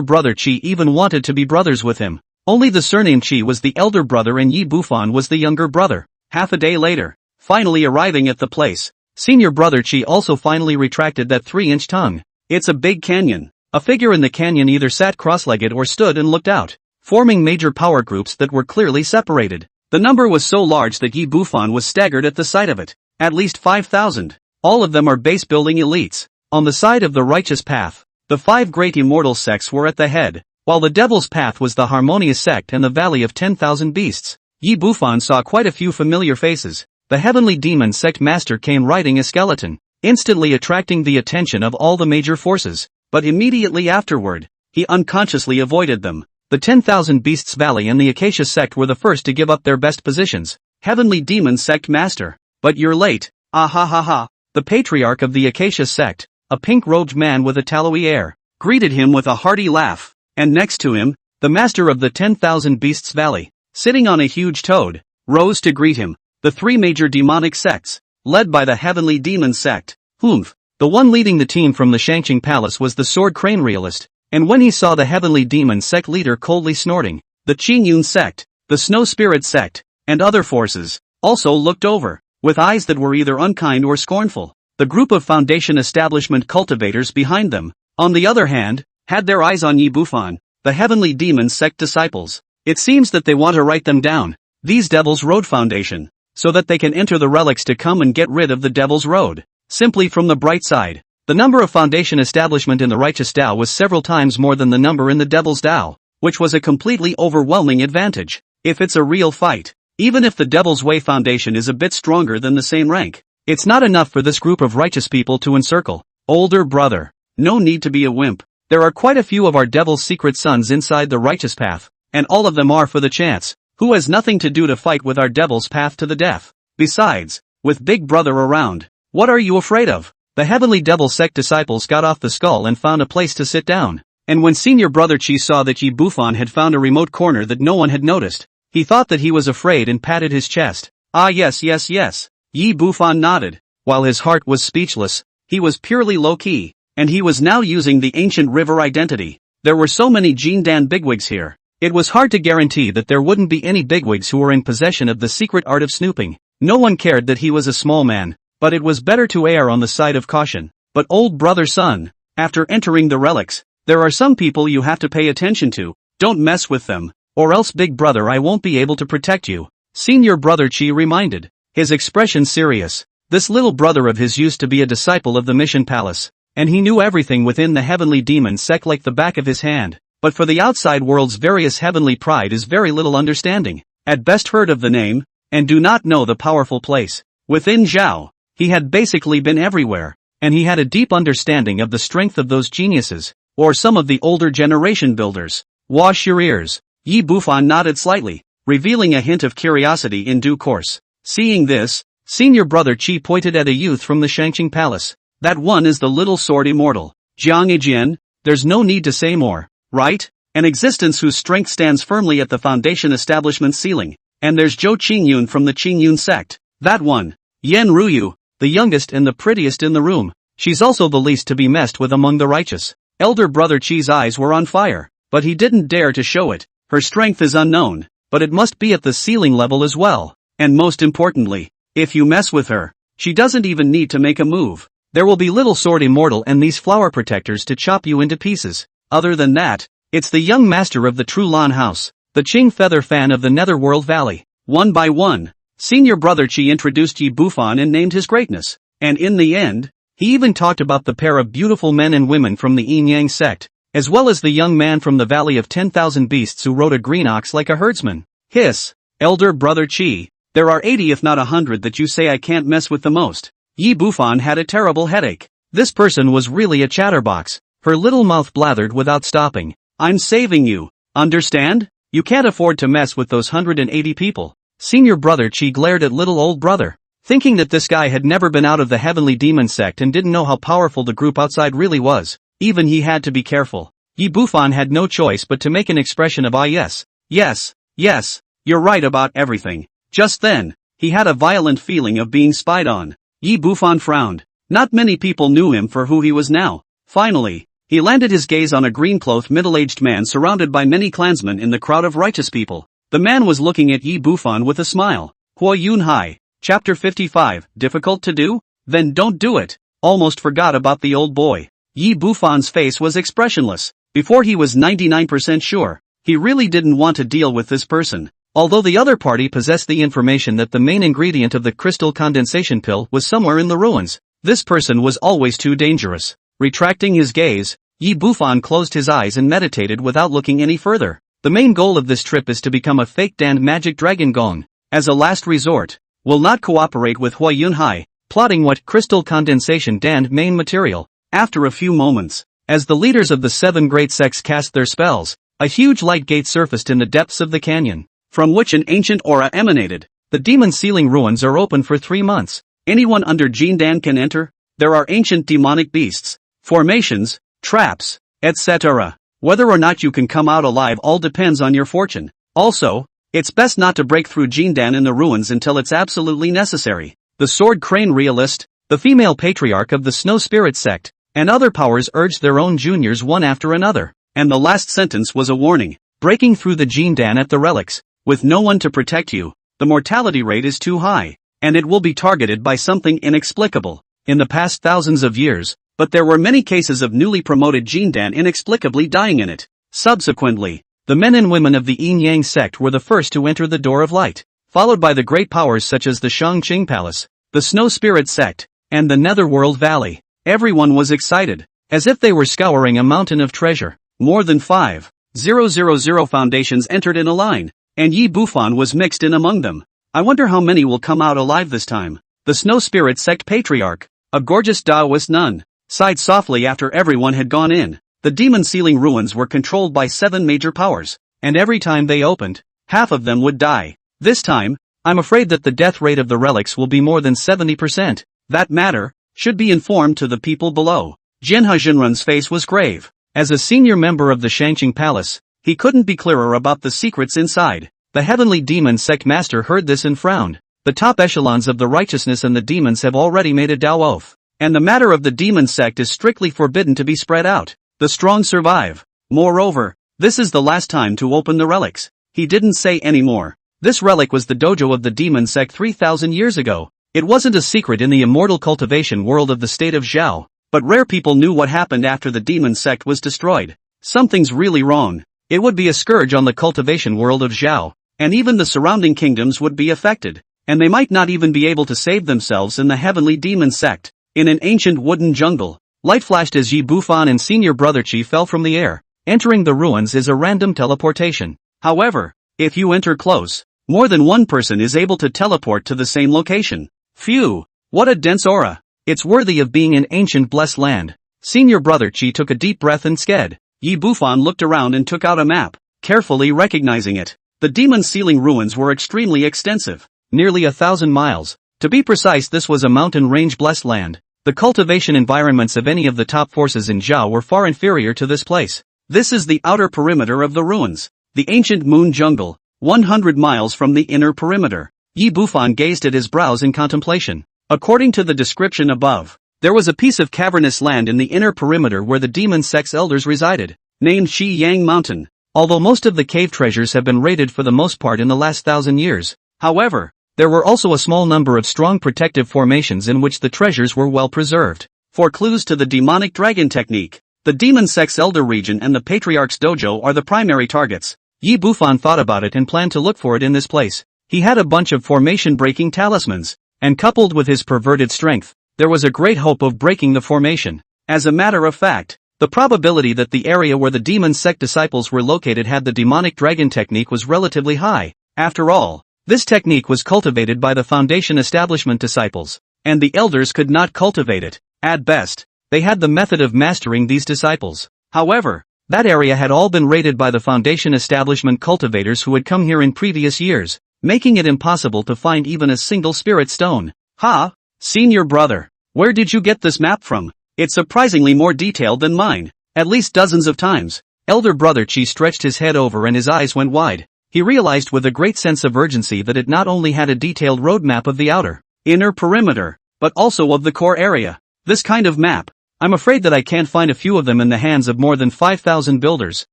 brother Qi even wanted to be brothers with him. Only the surname Qi was the elder brother and Yi Bufan was the younger brother. Half a day later, finally arriving at the place, senior brother Qi also finally retracted that 3-inch tongue. It's a big canyon. A figure in the canyon either sat cross-legged or stood and looked out, forming major power groups that were clearly separated. The number was so large that Yi Bufan was staggered at the sight of it. At least 5,000. All of them are base-building elites. On the side of the righteous path, the 5 great immortal sects were at the head, while the devil's path was the harmonious sect and the valley of 10,000 beasts. Yi Bufan saw quite a few familiar faces. The heavenly demon sect master came riding a skeleton, instantly attracting the attention of all the major forces, but immediately afterward, he unconsciously avoided them. The 10,000 beasts valley and the acacia sect were the first to give up their best positions. Heavenly demon sect master. But you're late. Ah ha ha ha. The patriarch of the acacia sect, a pink-robed man with a tallowy air, greeted him with a hearty laugh. And next to him, the master of the 10,000 Beasts Valley, sitting on a huge toad, rose to greet him. The 3 major demonic sects, led by the heavenly demon sect, Humph. The one leading the team from the Shangqing Palace was the sword crane realist, and when he saw the heavenly demon sect leader coldly snorting, the Qingyun sect, the snow spirit sect, and other forces, also looked over, with eyes that were either unkind or scornful. The group of foundation establishment cultivators behind them, on the other hand, had their eyes on Yi Bufan, the heavenly demon sect disciples. It seems that they want to write them down, these Devil's Road Foundation, so that they can enter the relics to come and get rid of the Devil's Road. Simply from the bright side, the number of foundation establishment in the righteous Tao was several times more than the number in the Devil's Tao, which was a completely overwhelming advantage. If it's a real fight, even if the Devil's Way Foundation is a bit stronger than the same rank, it's not enough for this group of righteous people to encircle. Older brother, no need to be a wimp. There are quite a few of our Devil's secret sons inside the righteous path, and all of them are for the chance, who has nothing to do to fight with our Devil's path to the death. Besides, with Big Brother around, what are you afraid of? The heavenly devil sect disciples got off the skull and found a place to sit down, and when senior brother Qi saw that Yi Bufan had found a remote corner that no one had noticed, he thought that he was afraid and patted his chest. Ah yes. Yi Bufan nodded. While his heart was speechless, he was purely low-key, and he was now using the ancient river identity. There were so many Jindan bigwigs here, it was hard to guarantee that there wouldn't be any bigwigs who were in possession of the secret art of snooping. No one cared that he was a small man, but it was better to err on the side of caution. But old brother son, after entering the relics, there are some people you have to pay attention to. Don't mess with them, or else big brother I won't be able to protect you. Senior brother Qi reminded, his expression serious. This little brother of his used to be a disciple of the Mission Palace, and he knew everything within the heavenly demon sect like the back of his hand. But for the outside world's various heavenly pride is very little understanding. At best heard of the name, and do not know the powerful place. Within Zhao, he had basically been everywhere, and he had a deep understanding of the strength of those geniuses, or some of the older generation builders. Wash your ears. Yi Bufan nodded slightly, revealing a hint of curiosity in due course. Seeing this, senior brother Qi pointed at a youth from the Shangqing Palace. That one is the little sword immortal. Jiang Yijian, there's no need to say more, right? An existence whose strength stands firmly at the foundation establishment's ceiling. And there's Zhou Qingyun from the Qingyun sect. That one. Yan Ruyu, the youngest and the prettiest in the room. She's also the least to be messed with among the righteous. Elder brother Qi's eyes were on fire, but he didn't dare to show it. Her strength is unknown, but it must be at the ceiling level as well. And most importantly, if you mess with her, she doesn't even need to make a move. There will be little sword immortal and these flower protectors to chop you into pieces. Other than that, it's the young master of the True Lan House, the Qing Feather Fan of the Netherworld Valley. One by one, senior brother Qi introduced Yi Bufan and named his greatness. And in the end, he even talked about the pair of beautiful men and women from the Yin Yang sect, as well as the young man from the Valley of 10,000 Beasts who rode a green ox like a herdsman. Hiss, elder brother Qi, there are 80 if not 100 that you say I can't mess with the most. Yi Bufan had a terrible headache. This person was really a chatterbox. Her little mouth blathered without stopping. I'm saving you. Understand? You can't afford to mess with those 180 people. Senior brother Qi glared at little old brother, thinking that this guy had never been out of the heavenly demon sect and didn't know how powerful the group outside really was. Even he had to be careful. Yi Bufan had no choice but to make an expression of yes. Yes, you're right about everything. Just then, he had a violent feeling of being spied on. Yi Bufan frowned. Not many people knew him for who he was now. Finally, he landed his gaze on a green-clothed middle-aged man surrounded by many clansmen in the crowd of righteous people. The man was looking at Yi Bufan with a smile. Huo Yunhai, Chapter 55, difficult to do? Then don't do it. Almost forgot about the old boy. Yi Bufan's face was expressionless. Before he was 99% sure, he really didn't want to deal with this person. Although the other party possessed the information that the main ingredient of the crystal condensation pill was somewhere in the ruins, this person was always too dangerous. Retracting his gaze, Yi Bufan closed his eyes and meditated without looking any further. The main goal of this trip is to become a fake Dan magic dragon gong. As a last resort, will not cooperate with Huo Yunhai, plotting what crystal condensation Dan main material. After a few moments, as the leaders of the 7 great sects cast their spells, a huge light gate surfaced in the depths of the canyon, from which an ancient aura emanated. The demon ceiling ruins are open for 3 months. Anyone under Jindan can enter. There are ancient demonic beasts, formations, traps, etc. Whether or not you can come out alive all depends on your fortune. Also, it's best not to break through Jindan in the ruins until it's absolutely necessary. The Sword Crane realist, the female patriarch of the Snow Spirit sect, and other powers urged their own juniors one after another. And the last sentence was a warning. Breaking through the Jindan at the relics, with no one to protect you, the mortality rate is too high, and it will be targeted by something inexplicable. In the past thousands of years, but there were many cases of newly promoted Jindan inexplicably dying in it. Subsequently, the men and women of the Yin Yang sect were the first to enter the door of light, followed by the great powers such as the Shangqing Palace, the Snow Spirit sect, and the Netherworld Valley. Everyone was excited, as if they were scouring a mountain of treasure. More than 5,000 foundations entered in a line, and Yi Bufan was mixed in among them. I wonder how many will come out alive this time. The Snow Spirit sect patriarch, a gorgeous Taoist nun, sighed softly after everyone had gone in. The demon ceiling ruins were controlled by 7 major powers, and every time they opened, half of them would die. This time, I'm afraid that the death rate of the relics will be more than 70%. That matter should be informed to the people below. Jinha Jinrun's face was grave. As a senior member of the Shangqing Palace, he couldn't be clearer about the secrets inside. The heavenly demon sect master heard this and frowned. The top echelons of the righteousness and the demons have already made a Dao oath, and the matter of the demon sect is strictly forbidden to be spread out. The strong survive. Moreover, this is the last time to open the relics. He didn't say any more. This relic was the dojo of the demon sect 3,000 years ago. It wasn't a secret in the immortal cultivation world of the state of Zhao, but rare people knew what happened after the demon sect was destroyed. Something's really wrong. It would be a scourge on the cultivation world of Zhao, and even the surrounding kingdoms would be affected, and they might not even be able to save themselves in the heavenly demon sect. In an ancient wooden jungle, light flashed as Yi Bufan and senior brother Qi fell from the air. Entering the ruins is a random teleportation. However, if you enter close, more than one person is able to teleport to the same location. Phew! What a dense aura! It's worthy of being an ancient blessed land. Senior brother Chi took a deep breath and sked. Yi Bufan looked around and took out a map, carefully recognizing it. The demon ceiling ruins were extremely extensive, nearly 1,000 miles. To be precise, this was a mountain range blessed land. The cultivation environments of any of the top forces in Zhao were far inferior to this place. This is the outer perimeter of the ruins, the ancient moon jungle, 100 miles from the inner perimeter. Yi Bufan gazed at his brows in contemplation. According to the description above, there was a piece of cavernous land in the inner perimeter where the demon sect's elders resided, named Shi Yang Mountain. Although most of the cave treasures have been raided for the most part in the last 1,000 years, however, there were also a small number of strong protective formations in which the treasures were well preserved. For clues to the demonic dragon technique, the demon sect's elder region and the patriarch's dojo are the primary targets. Yi Bufan thought about it and planned to look for it in this place. He had a bunch of formation-breaking talismans, and coupled with his perverted strength, there was a great hope of breaking the formation. As a matter of fact, the probability that the area where the demon sect disciples were located had the demonic dragon technique was relatively high. After all, this technique was cultivated by the Foundation Establishment disciples, and the elders could not cultivate it. At best, they had the method of mastering these disciples. However, that area had all been raided by the Foundation Establishment cultivators who had come here in previous years, making it impossible to find even a single spirit stone. Ha! Senior brother, where did you get this map from? It's surprisingly more detailed than mine, at least dozens of times. Elder brother Chi stretched his head over and his eyes went wide. He realized with a great sense of urgency that it not only had a detailed roadmap of the outer, inner perimeter, but also of the core area. This kind of map, I'm afraid that I can't find a few of them in the hands of more than 5,000 builders,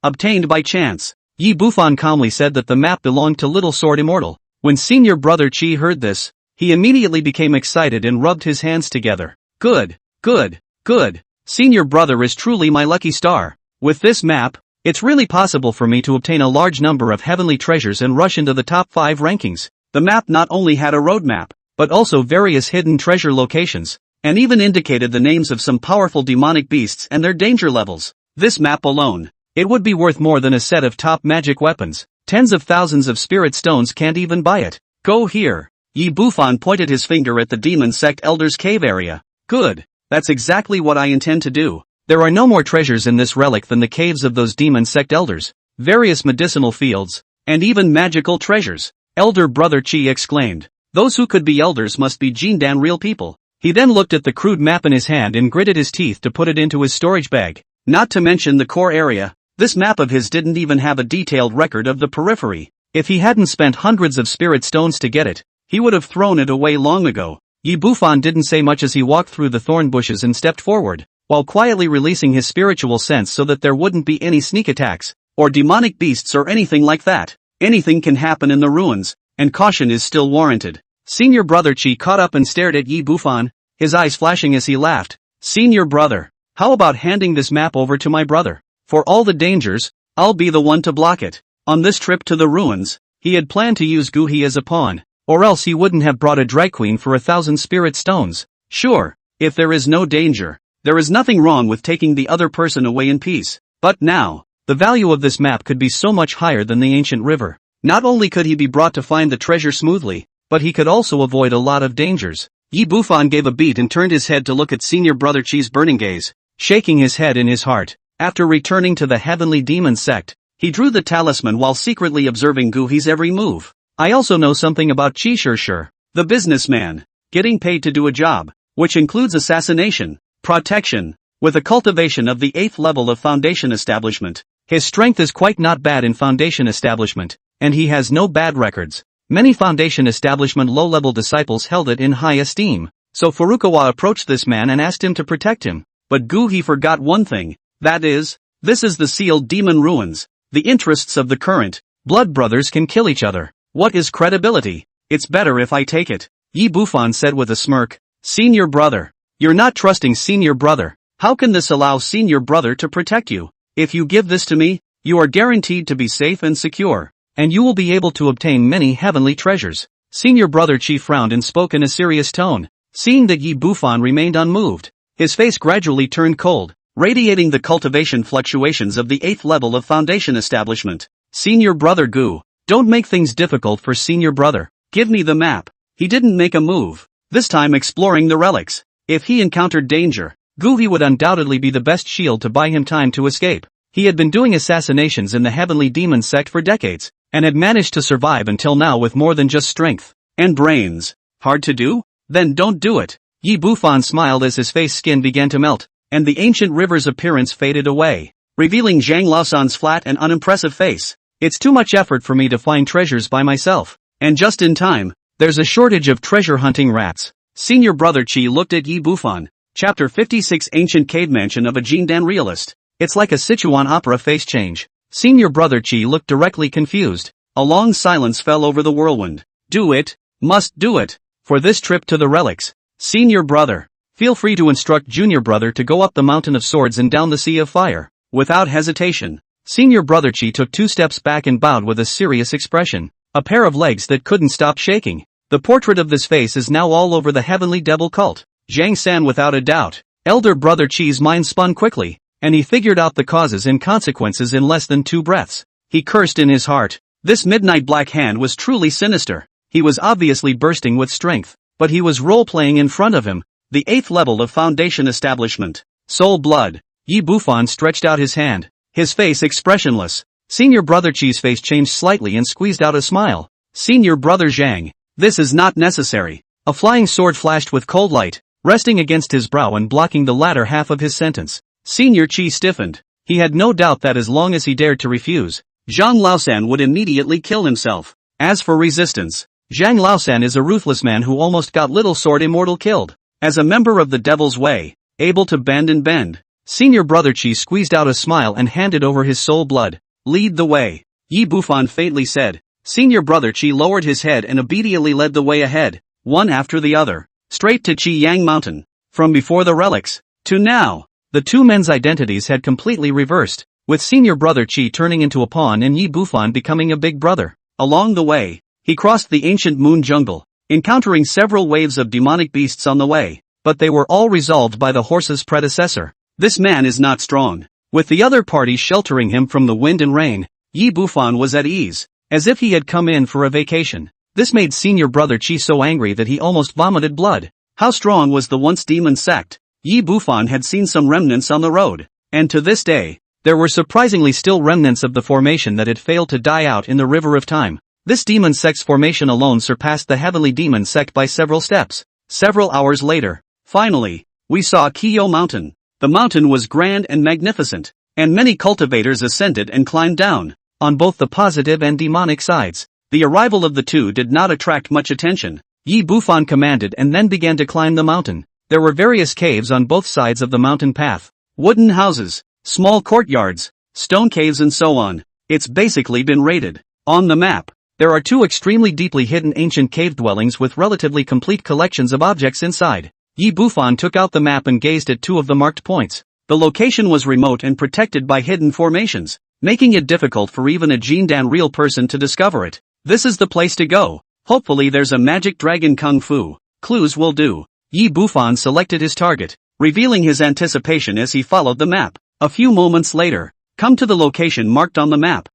obtained by chance. Yi Bufan calmly said that the map belonged to Little Sword Immortal. When senior brother Chi heard this, he immediately became excited and rubbed his hands together. Good, good, good. Senior brother is truly my lucky star. With this map, it's really possible for me to obtain a large number of heavenly treasures and rush into the top 5 rankings. The map not only had a roadmap, but also various hidden treasure locations, and even indicated the names of some powerful demonic beasts and their danger levels. This map alone, it would be worth more than a set of top magic weapons. Tens of thousands of spirit stones can't even buy it. Go here. Yi Bufan pointed his finger at the demon sect elders' cave area. Good. That's exactly what I intend to do. There are no more treasures in this relic than the caves of those demon sect elders, various medicinal fields, and even magical treasures. Elder brother Chi exclaimed. Those who could be elders must be Jindan real people. He then looked at the crude map in his hand and gritted his teeth to put it into his storage bag. Not to mention the core area, this map of his didn't even have a detailed record of the periphery. If he hadn't spent hundreds of spirit stones to get it, he would have thrown it away long ago. Yi Bufan didn't say much as he walked through the thorn bushes and stepped forward, while quietly releasing his spiritual sense so that there wouldn't be any sneak attacks, or demonic beasts or anything like that. Anything can happen in the ruins, and caution is still warranted. Senior brother Chi caught up and stared at Yi Bufan, his eyes flashing as he laughed. Senior brother, how about handing this map over to my brother? For all the dangers, I'll be the one to block it. On this trip to the ruins, he had planned to use Guhi as a pawn, or else he wouldn't have brought a drag queen for 1,000 spirit stones. Sure, if there is no danger, there is nothing wrong with taking the other person away in peace. But now, the value of this map could be so much higher than the ancient river. Not only could he be brought to find the treasure smoothly, but he could also avoid a lot of dangers. Yi Bufan gave a beat and turned his head to look at senior brother Chi's burning gaze, shaking his head in his heart. After returning to the heavenly demon sect, he drew the talisman while secretly observing Guhi's every move. I also know something about Chi Shir, the businessman, getting paid to do a job, which includes assassination, protection, with a cultivation of the 8th level of Foundation Establishment. His strength is quite not bad in Foundation Establishment, and he has no bad records. Many Foundation Establishment low-level disciples held it in high esteem, so Furukawa approached this man and asked him to protect him. But Guhi forgot one thing, that is, this is the sealed demon ruins. The interests of the current blood brothers can kill each other. What is credibility? It's better if I take it, Yi Bufan said with a smirk. Senior brother, you're not trusting senior brother. How can this allow senior brother to protect you? If you give this to me, you are guaranteed to be safe and secure, and you will be able to obtain many heavenly treasures. Senior brother Chi frowned and spoke in a serious tone. Seeing that Yi Bufan remained unmoved, his face gradually turned cold, radiating the cultivation fluctuations of the 8th level of Foundation Establishment. Senior brother Gu, don't make things difficult for senior brother. Give me the map. He didn't make a move, this time exploring the relics. If he encountered danger, Guhi would undoubtedly be the best shield to buy him time to escape. He had been doing assassinations in the Heavenly Demon sect for decades, and had managed to survive until now with more than just strength and brains. Hard to do? Then don't do it. Yi Bufan smiled as his face skin began to melt, and the ancient river's appearance faded away, revealing Zhang Laosan's flat and unimpressive face. It's too much effort for me to find treasures by myself. And just in time, there's a shortage of treasure hunting rats. Senior Brother Qi looked at Yi Bufan. Chapter 56 Ancient Cave Mansion of a Jindan Realist. It's like a Sichuan opera face change. Senior Brother Qi looked directly confused. A long silence fell over the whirlwind. Do it. Must do it. For this trip to the relics. Senior Brother. Feel free to instruct Junior Brother to go up the Mountain of Swords and down the Sea of Fire. Without hesitation. Senior Brother Qi took 2 steps back and bowed with a serious expression. A pair of legs that couldn't stop shaking. The portrait of this face is now all over the Heavenly Devil cult. Zhang San without a doubt. Elder Brother Qi's mind spun quickly, and he figured out the causes and consequences in less than 2 breaths. He cursed in his heart. This midnight black hand was truly sinister. He was obviously bursting with strength, but he was role-playing in front of him. The 8th level of Foundation Establishment. Soul Blood. Yi Bufan stretched out his hand, his face expressionless. Senior Brother Qi's face changed slightly and squeezed out a smile. Senior Brother Zhang. This is not necessary. A flying sword flashed with cold light, resting against his brow and blocking the latter half of his sentence. Senior Qi stiffened. He had no doubt that as long as he dared to refuse, Zhang Laosan would immediately kill himself. As for resistance, Zhang Laosan is a ruthless man who almost got Little Sword Immortal killed. As a member of the Devil's Way, able to bend and bend, Senior Brother Qi squeezed out a smile and handed over his soul blood. Lead the way. Yi Bufan faintly said. Senior Brother Qi lowered his head and obediently led the way ahead, one after the other, straight to Qi Yang Mountain. From before the relics, to now, the 2 men's identities had completely reversed, with Senior Brother Qi turning into a pawn and Yi Bufan becoming a big brother. Along the way, he crossed the ancient moon jungle, encountering several waves of demonic beasts on the way, but they were all resolved by the horse's predecessor. This man is not strong. With the other party sheltering him from the wind and rain, Yi Bufan was at ease, as if he had come in for a vacation. This made Senior Brother Qi so angry that he almost vomited blood. How strong was the once demon sect? Yi Bufan had seen some remnants on the road, and to this day, there were surprisingly still remnants of the formation that had failed to die out in the river of time. This demon sect's formation alone surpassed the Heavenly Demon sect by several steps. Several hours later, finally, we saw Kiyo Mountain. The mountain was grand and magnificent, and many cultivators ascended and climbed down. On both the positive and demonic sides, the arrival of the 2 did not attract much attention. Yi Bufan commanded and then began to climb the mountain. There were various caves on both sides of the mountain path. Wooden houses, small courtyards, stone caves and so on. It's basically been raided. On the map, there are 2 extremely deeply hidden ancient cave dwellings with relatively complete collections of objects inside. Yi Bufan took out the map and gazed at 2 of the marked points. The location was remote and protected by hidden formations, making it difficult for even a Jindan real person to discover it. This is the place to go. Hopefully there's a magic dragon kung fu. Clues will do. Yi Bufan selected his target, revealing his anticipation as he followed the map. A few moments later, come to the location marked on the map.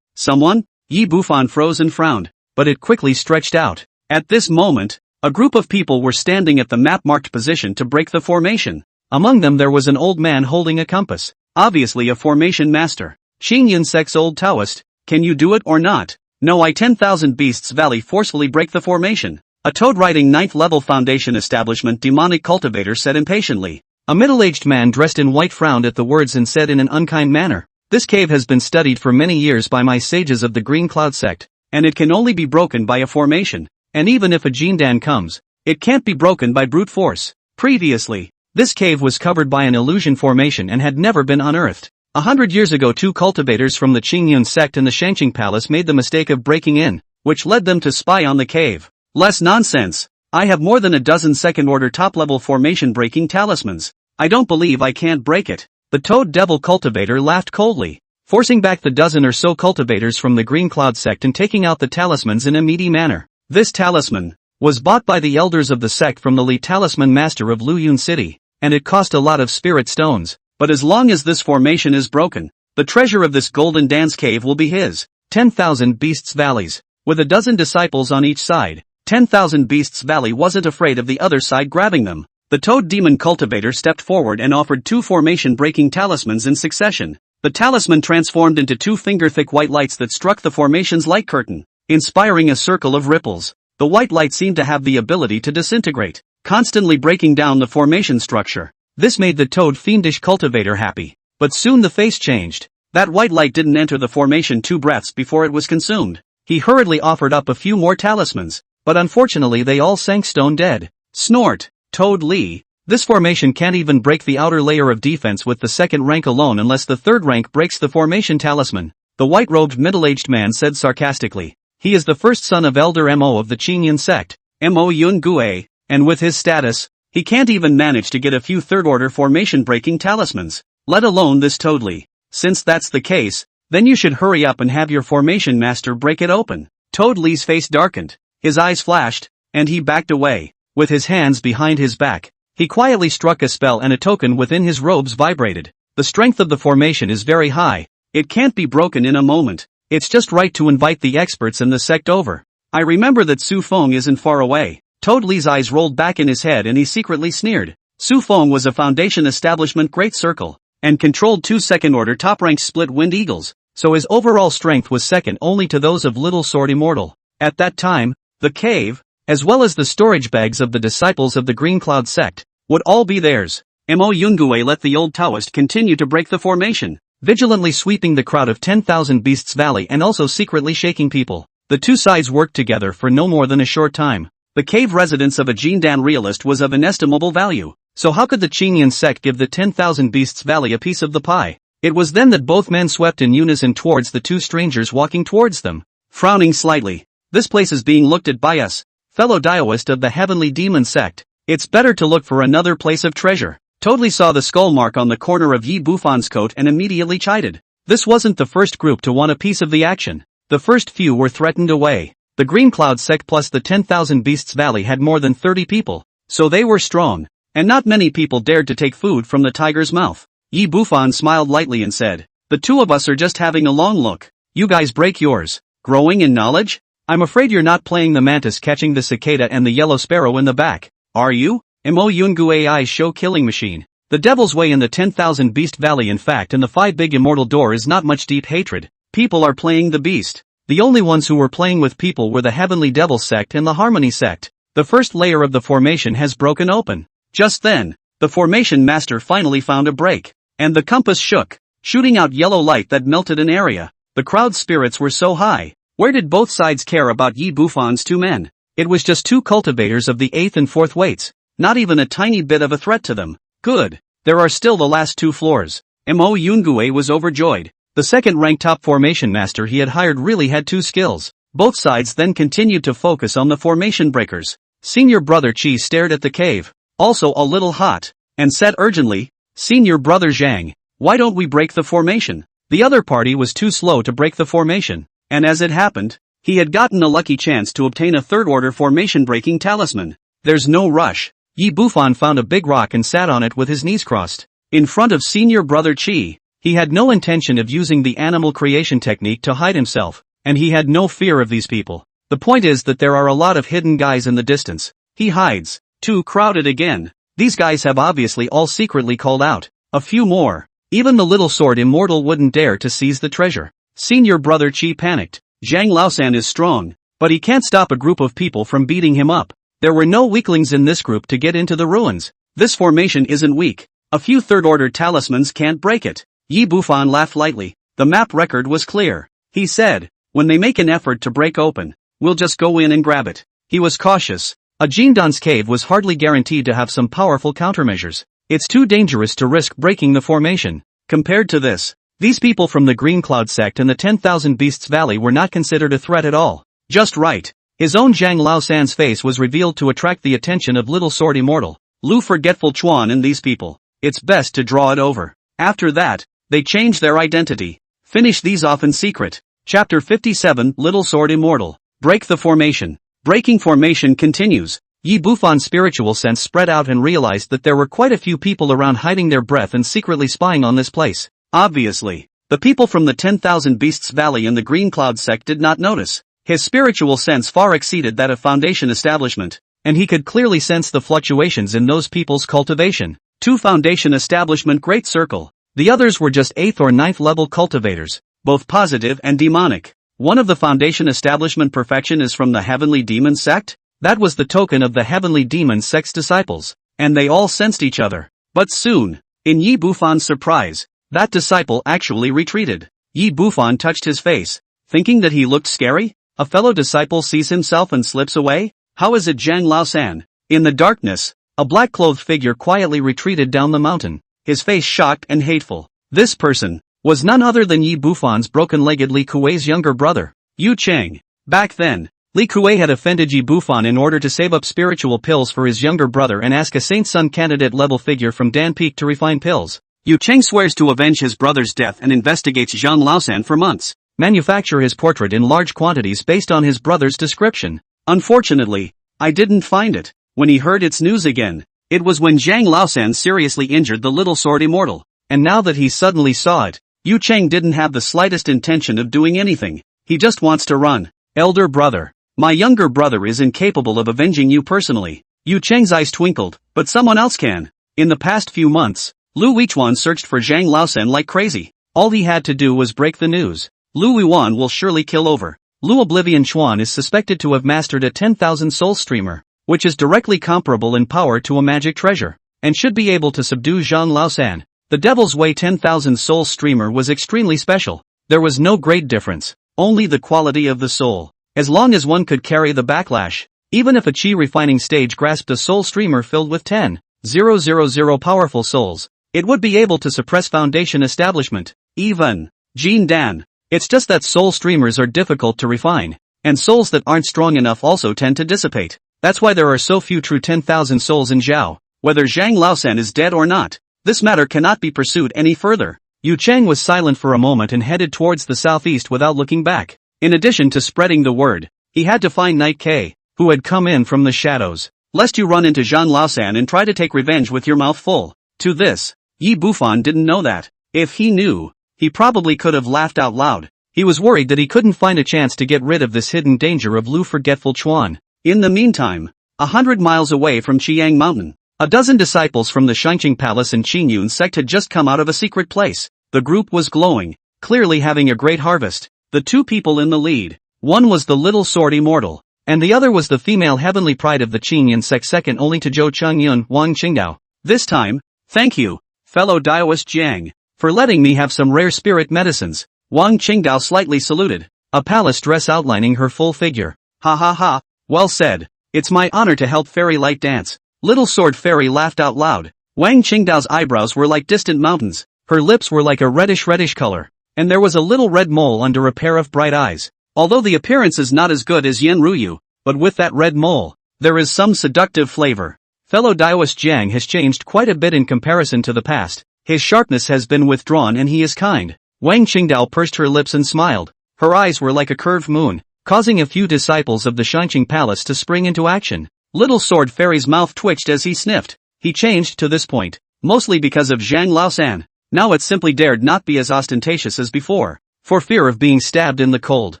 Someone? Yi Bufan froze and frowned, but it quickly stretched out. At this moment, a group of people were standing at the map-marked position to break the formation. Among them there was an old man holding a compass, obviously a formation master. Qingyun sect's old Taoist, can you do it or not? No, I 10,000 Beasts Valley forcefully break the formation. A toad riding 9th level Foundation Establishment demonic cultivator said impatiently. A middle-aged man dressed in white frowned at the words and said in an unkind manner, this cave has been studied for many years by my sages of the Green Cloud sect, and it can only be broken by a formation. And even if a Jindan comes, it can't be broken by brute force. Previously, this cave was covered by an illusion formation and had never been unearthed. 100 years ago 2 cultivators from the Qingyun sect and the Shangqing Palace made the mistake of breaking in, which led them to spy on the cave. Less nonsense. I have more than a dozen second-order top-level formation breaking talismans. I don't believe I can't break it. The Toad Devil cultivator laughed coldly, forcing back the dozen or so cultivators from the Green Cloud sect and taking out the talismans in a meaty manner. This talisman was bought by the elders of the sect from the lead talisman master of Luyun City, and it cost a lot of spirit stones. But as long as this formation is broken, the treasure of this golden dance cave will be his. 10,000 Beasts Valleys, with a dozen disciples on each side. 10,000 Beasts Valley wasn't afraid of the other side grabbing them. The Toad Demon Cultivator stepped forward and offered 2 formation-breaking talismans in succession. The talisman transformed into 2 finger-thick white lights that struck the formation's light curtain, inspiring a circle of ripples. The white light seemed to have the ability to disintegrate, constantly breaking down the formation structure. This made the Toad Fiendish Cultivator happy. But soon the face changed. That white light didn't enter the formation 2 breaths before it was consumed. He hurriedly offered up a few more talismans, but unfortunately they all sank stone dead. Snort! Toad Lee. This formation can't even break the outer layer of defense with the 2nd rank alone unless the 3rd rank breaks the formation talisman, the white-robed middle-aged man said sarcastically. He is the first son of Elder Mo of the Qinyan sect, Mo Yun Gue, and with his status, he can't even manage to get a few 3rd-order formation-breaking talismans, let alone this Toad Lee. Since that's the case, then you should hurry up and have your formation master break it open. Toad Lee's face darkened, his eyes flashed, and he backed away. With his hands behind his back, he quietly struck a spell and a token within his robes vibrated. The strength of the formation is very high. It can't be broken in a moment. It's just right to invite the experts in the sect over. I remember that Su Feng isn't far away. Toad Lee's eyes rolled back in his head and he secretly sneered. Su Feng was a Foundation establishment Great Circle, and controlled 2 second-order top-ranked split-wind eagles, so his overall strength was second only to those of Little Sword Immortal. At that time, the cave, as well as the storage bags of the disciples of the Green Cloud sect, would all be theirs. Mo Yungue let the old Taoist continue to break the formation, vigilantly sweeping the crowd of 10,000 Beasts Valley and also secretly shaking people. The 2 sides worked together for no more than a short time. The cave residence of a Jindan realist was of inestimable value, so how could the Qinyan sect give the 10,000 Beasts Valley a piece of the pie? It was then that both men swept in unison towards the 2 strangers walking towards them, frowning slightly. This place is being looked at by us, fellow Daoist of the Heavenly Demon sect. It's better to look for another place of treasure. Totally saw the skull mark on the corner of Yi Bufan's coat and immediately chided. This wasn't the first group to want a piece of the action. The first few were threatened away. The Green Cloud sect plus the 10,000 Beasts Valley had more than 30 people, so they were strong, and not many people dared to take food from the tiger's mouth. Yi Bufan smiled lightly and said, "The 2 of us are just having a long look. You guys break yours. Growing in knowledge? I'm afraid you're not playing the mantis catching the cicada and the yellow sparrow in the back, are you? Mo Yungu AI's show killing machine. The devil's way in the 10,000 Beast Valley in fact in the 5 big immortal door is not much deep hatred. People are playing the beast. The only ones who were playing with people were the Heavenly Devil sect and the Harmony sect. The first layer of the formation has broken open." Just then, the formation master finally found a break, and the compass shook, shooting out yellow light that melted an area. The crowd's spirits were so high. Where did both sides care about Yi Bufan's 2 men? It was just 2 cultivators of the 8th and 4th weights, not even a tiny bit of a threat to them. Good. There are still the last 2 floors. Mo Yungue was overjoyed. The 2nd-ranked top formation master he had hired really had 2 skills. Both sides then continued to focus on the formation breakers. Senior Brother Chi stared at the cave, also a little hot, and said urgently, "Senior Brother Zhang, why don't we break the formation?" The other party was too slow to break the formation, and as it happened, he had gotten a lucky chance to obtain a 3rd-order formation-breaking talisman. There's no rush. Yi Bufan found a big rock and sat on it with his knees crossed, in front of Senior Brother Chi. He had no intention of using the animal creation technique to hide himself, and he had no fear of these people. The point is that there are a lot of hidden guys in the distance. He hides. Too crowded again. These guys have obviously all secretly called out. A few more. Even the Little Sword Immortal wouldn't dare to seize the treasure. Senior Brother Chi panicked. Zhang Laosan is strong, but he can't stop a group of people from beating him up. There were no weaklings in this group to get into the ruins. This formation isn't weak. A few 3rd-order talismans can't break it. Yi Bufan laughed lightly. The map record was clear. He said, "When they make an effort to break open, we'll just go in and grab it." He was cautious. A Jindan's cave was hardly guaranteed to have some powerful countermeasures. It's too dangerous to risk breaking the formation. Compared to this, these people from the Green Cloud sect and the 10,000 Beasts Valley were not considered a threat at all. Just right. His own Zhang Laosan's face was revealed to attract the attention of Little Sword Immortal, Lu Forgetful Chuan and these people. It's best to draw it over. After that, they change their identity. Finish these off in secret. Chapter 57 Little Sword Immortal. Break the formation. Breaking formation continues. Yi Bufan's spiritual sense spread out and realized that there were quite a few people around hiding their breath and secretly spying on this place. Obviously, the people from the 10,000 Beasts Valley and the Green Cloud sect did not notice. His spiritual sense far exceeded that of Foundation establishment, and he could clearly sense the fluctuations in those people's cultivation. 2 Foundation establishment Great Circle. The others were just 8th or 9th level cultivators, both positive and demonic. One of the Foundation establishment perfection is from the Heavenly Demon sect? That was the token of the Heavenly Demon sect's disciples, and they all sensed each other. But soon, in Yi Bufan's surprise, that disciple actually retreated. Yi Bufan touched his face, thinking that he looked scary. A fellow disciple sees himself and slips away? How is it Zhang Laosan? In the darkness, a black-clothed figure quietly retreated down the mountain, his face shocked and hateful. This person was none other than Yi Bufan's broken-legged Li Kuei's younger brother, Yu Cheng. Back then, Li Kuei had offended Yi Bufan in order to save up spiritual pills for his younger brother and ask a Saint Sun candidate-level figure from Dan Peak to refine pills. Yu Cheng swears to avenge his brother's death and investigates Zhang Laosan for months. Manufacture his portrait in large quantities based on his brother's description. Unfortunately, I didn't find it. When he heard its news again, it was when Zhang Laosan seriously injured the little sword immortal. And now that he suddenly saw it, Yu Cheng didn't have the slightest intention of doing anything. He just wants to run. Elder brother. My younger brother is incapable of avenging you personally. Yu Cheng's eyes twinkled, but someone else can. In the past few months, Lu Yichuan searched for Zhang Laosan like crazy. All he had to do was break the news. Lu Yuan will surely kill over. Lu Oblivion Chuan is suspected to have mastered a 10,000 soul streamer, which is directly comparable in power to a magic treasure, and should be able to subdue Zhang Laosan. The Devil's Way 10,000 soul streamer was extremely special. There was no great difference, only the quality of the soul. As long as one could carry the backlash, even if a chi refining stage grasped a soul streamer filled with 10,000 powerful souls, it would be able to suppress Foundation establishment. Even Jin Dan. It's just that soul streamers are difficult to refine, and souls that aren't strong enough also tend to dissipate. That's why there are so few true 10,000 souls in Zhao. Whether Zhang Laosan is dead or not, this matter cannot be pursued any further. Yu Cheng was silent for a moment and headed towards the southeast without looking back. In addition to spreading the word, he had to find Knight K, who had come in from the shadows, lest you run into Zhang Laosan and try to take revenge with your mouth full. To this, Yi Bufan didn't know that. If he knew, he probably could have laughed out loud. He was worried that he couldn't find a chance to get rid of this hidden danger of Lu Forgetful Chuan. In the meantime, 100 miles away from Chiang Mountain, a dozen disciples from the Shangqing Palace and Qingyun sect had just come out of a secret place. The group was glowing, clearly having a great harvest. The 2 people in the lead, one was the little sword immortal, and the other was the female heavenly pride of the Qingyun sect, second only to Zhou Chengyun, Wang Qingdao. This time, thank you, fellow Daoist Jiang, for letting me have some rare spirit medicines. Wang Qingdao slightly saluted, a palace dress outlining her full figure. Ha ha ha, well said. It's my honor to help Fairy Light dance. Little Sword Fairy laughed out loud. Wang Qingdao's eyebrows were like distant mountains, her lips were like a reddish color, and there was a little red mole under a pair of bright eyes. Although the appearance is not as good as Yen Ruyu, but with that red mole, there is some seductive flavor. Fellow Daoist Jiang has changed quite a bit in comparison to the past. His sharpness has been withdrawn and he is kind. Wang Qingdao pursed her lips and smiled. Her eyes were like a curved moon, causing a few disciples of the Shangqing Palace to spring into action. Little Sword Fairy's mouth twitched as he sniffed. He changed to this point, mostly because of Zhang Laosan. Now it simply dared not be as ostentatious as before, for fear of being stabbed in the cold.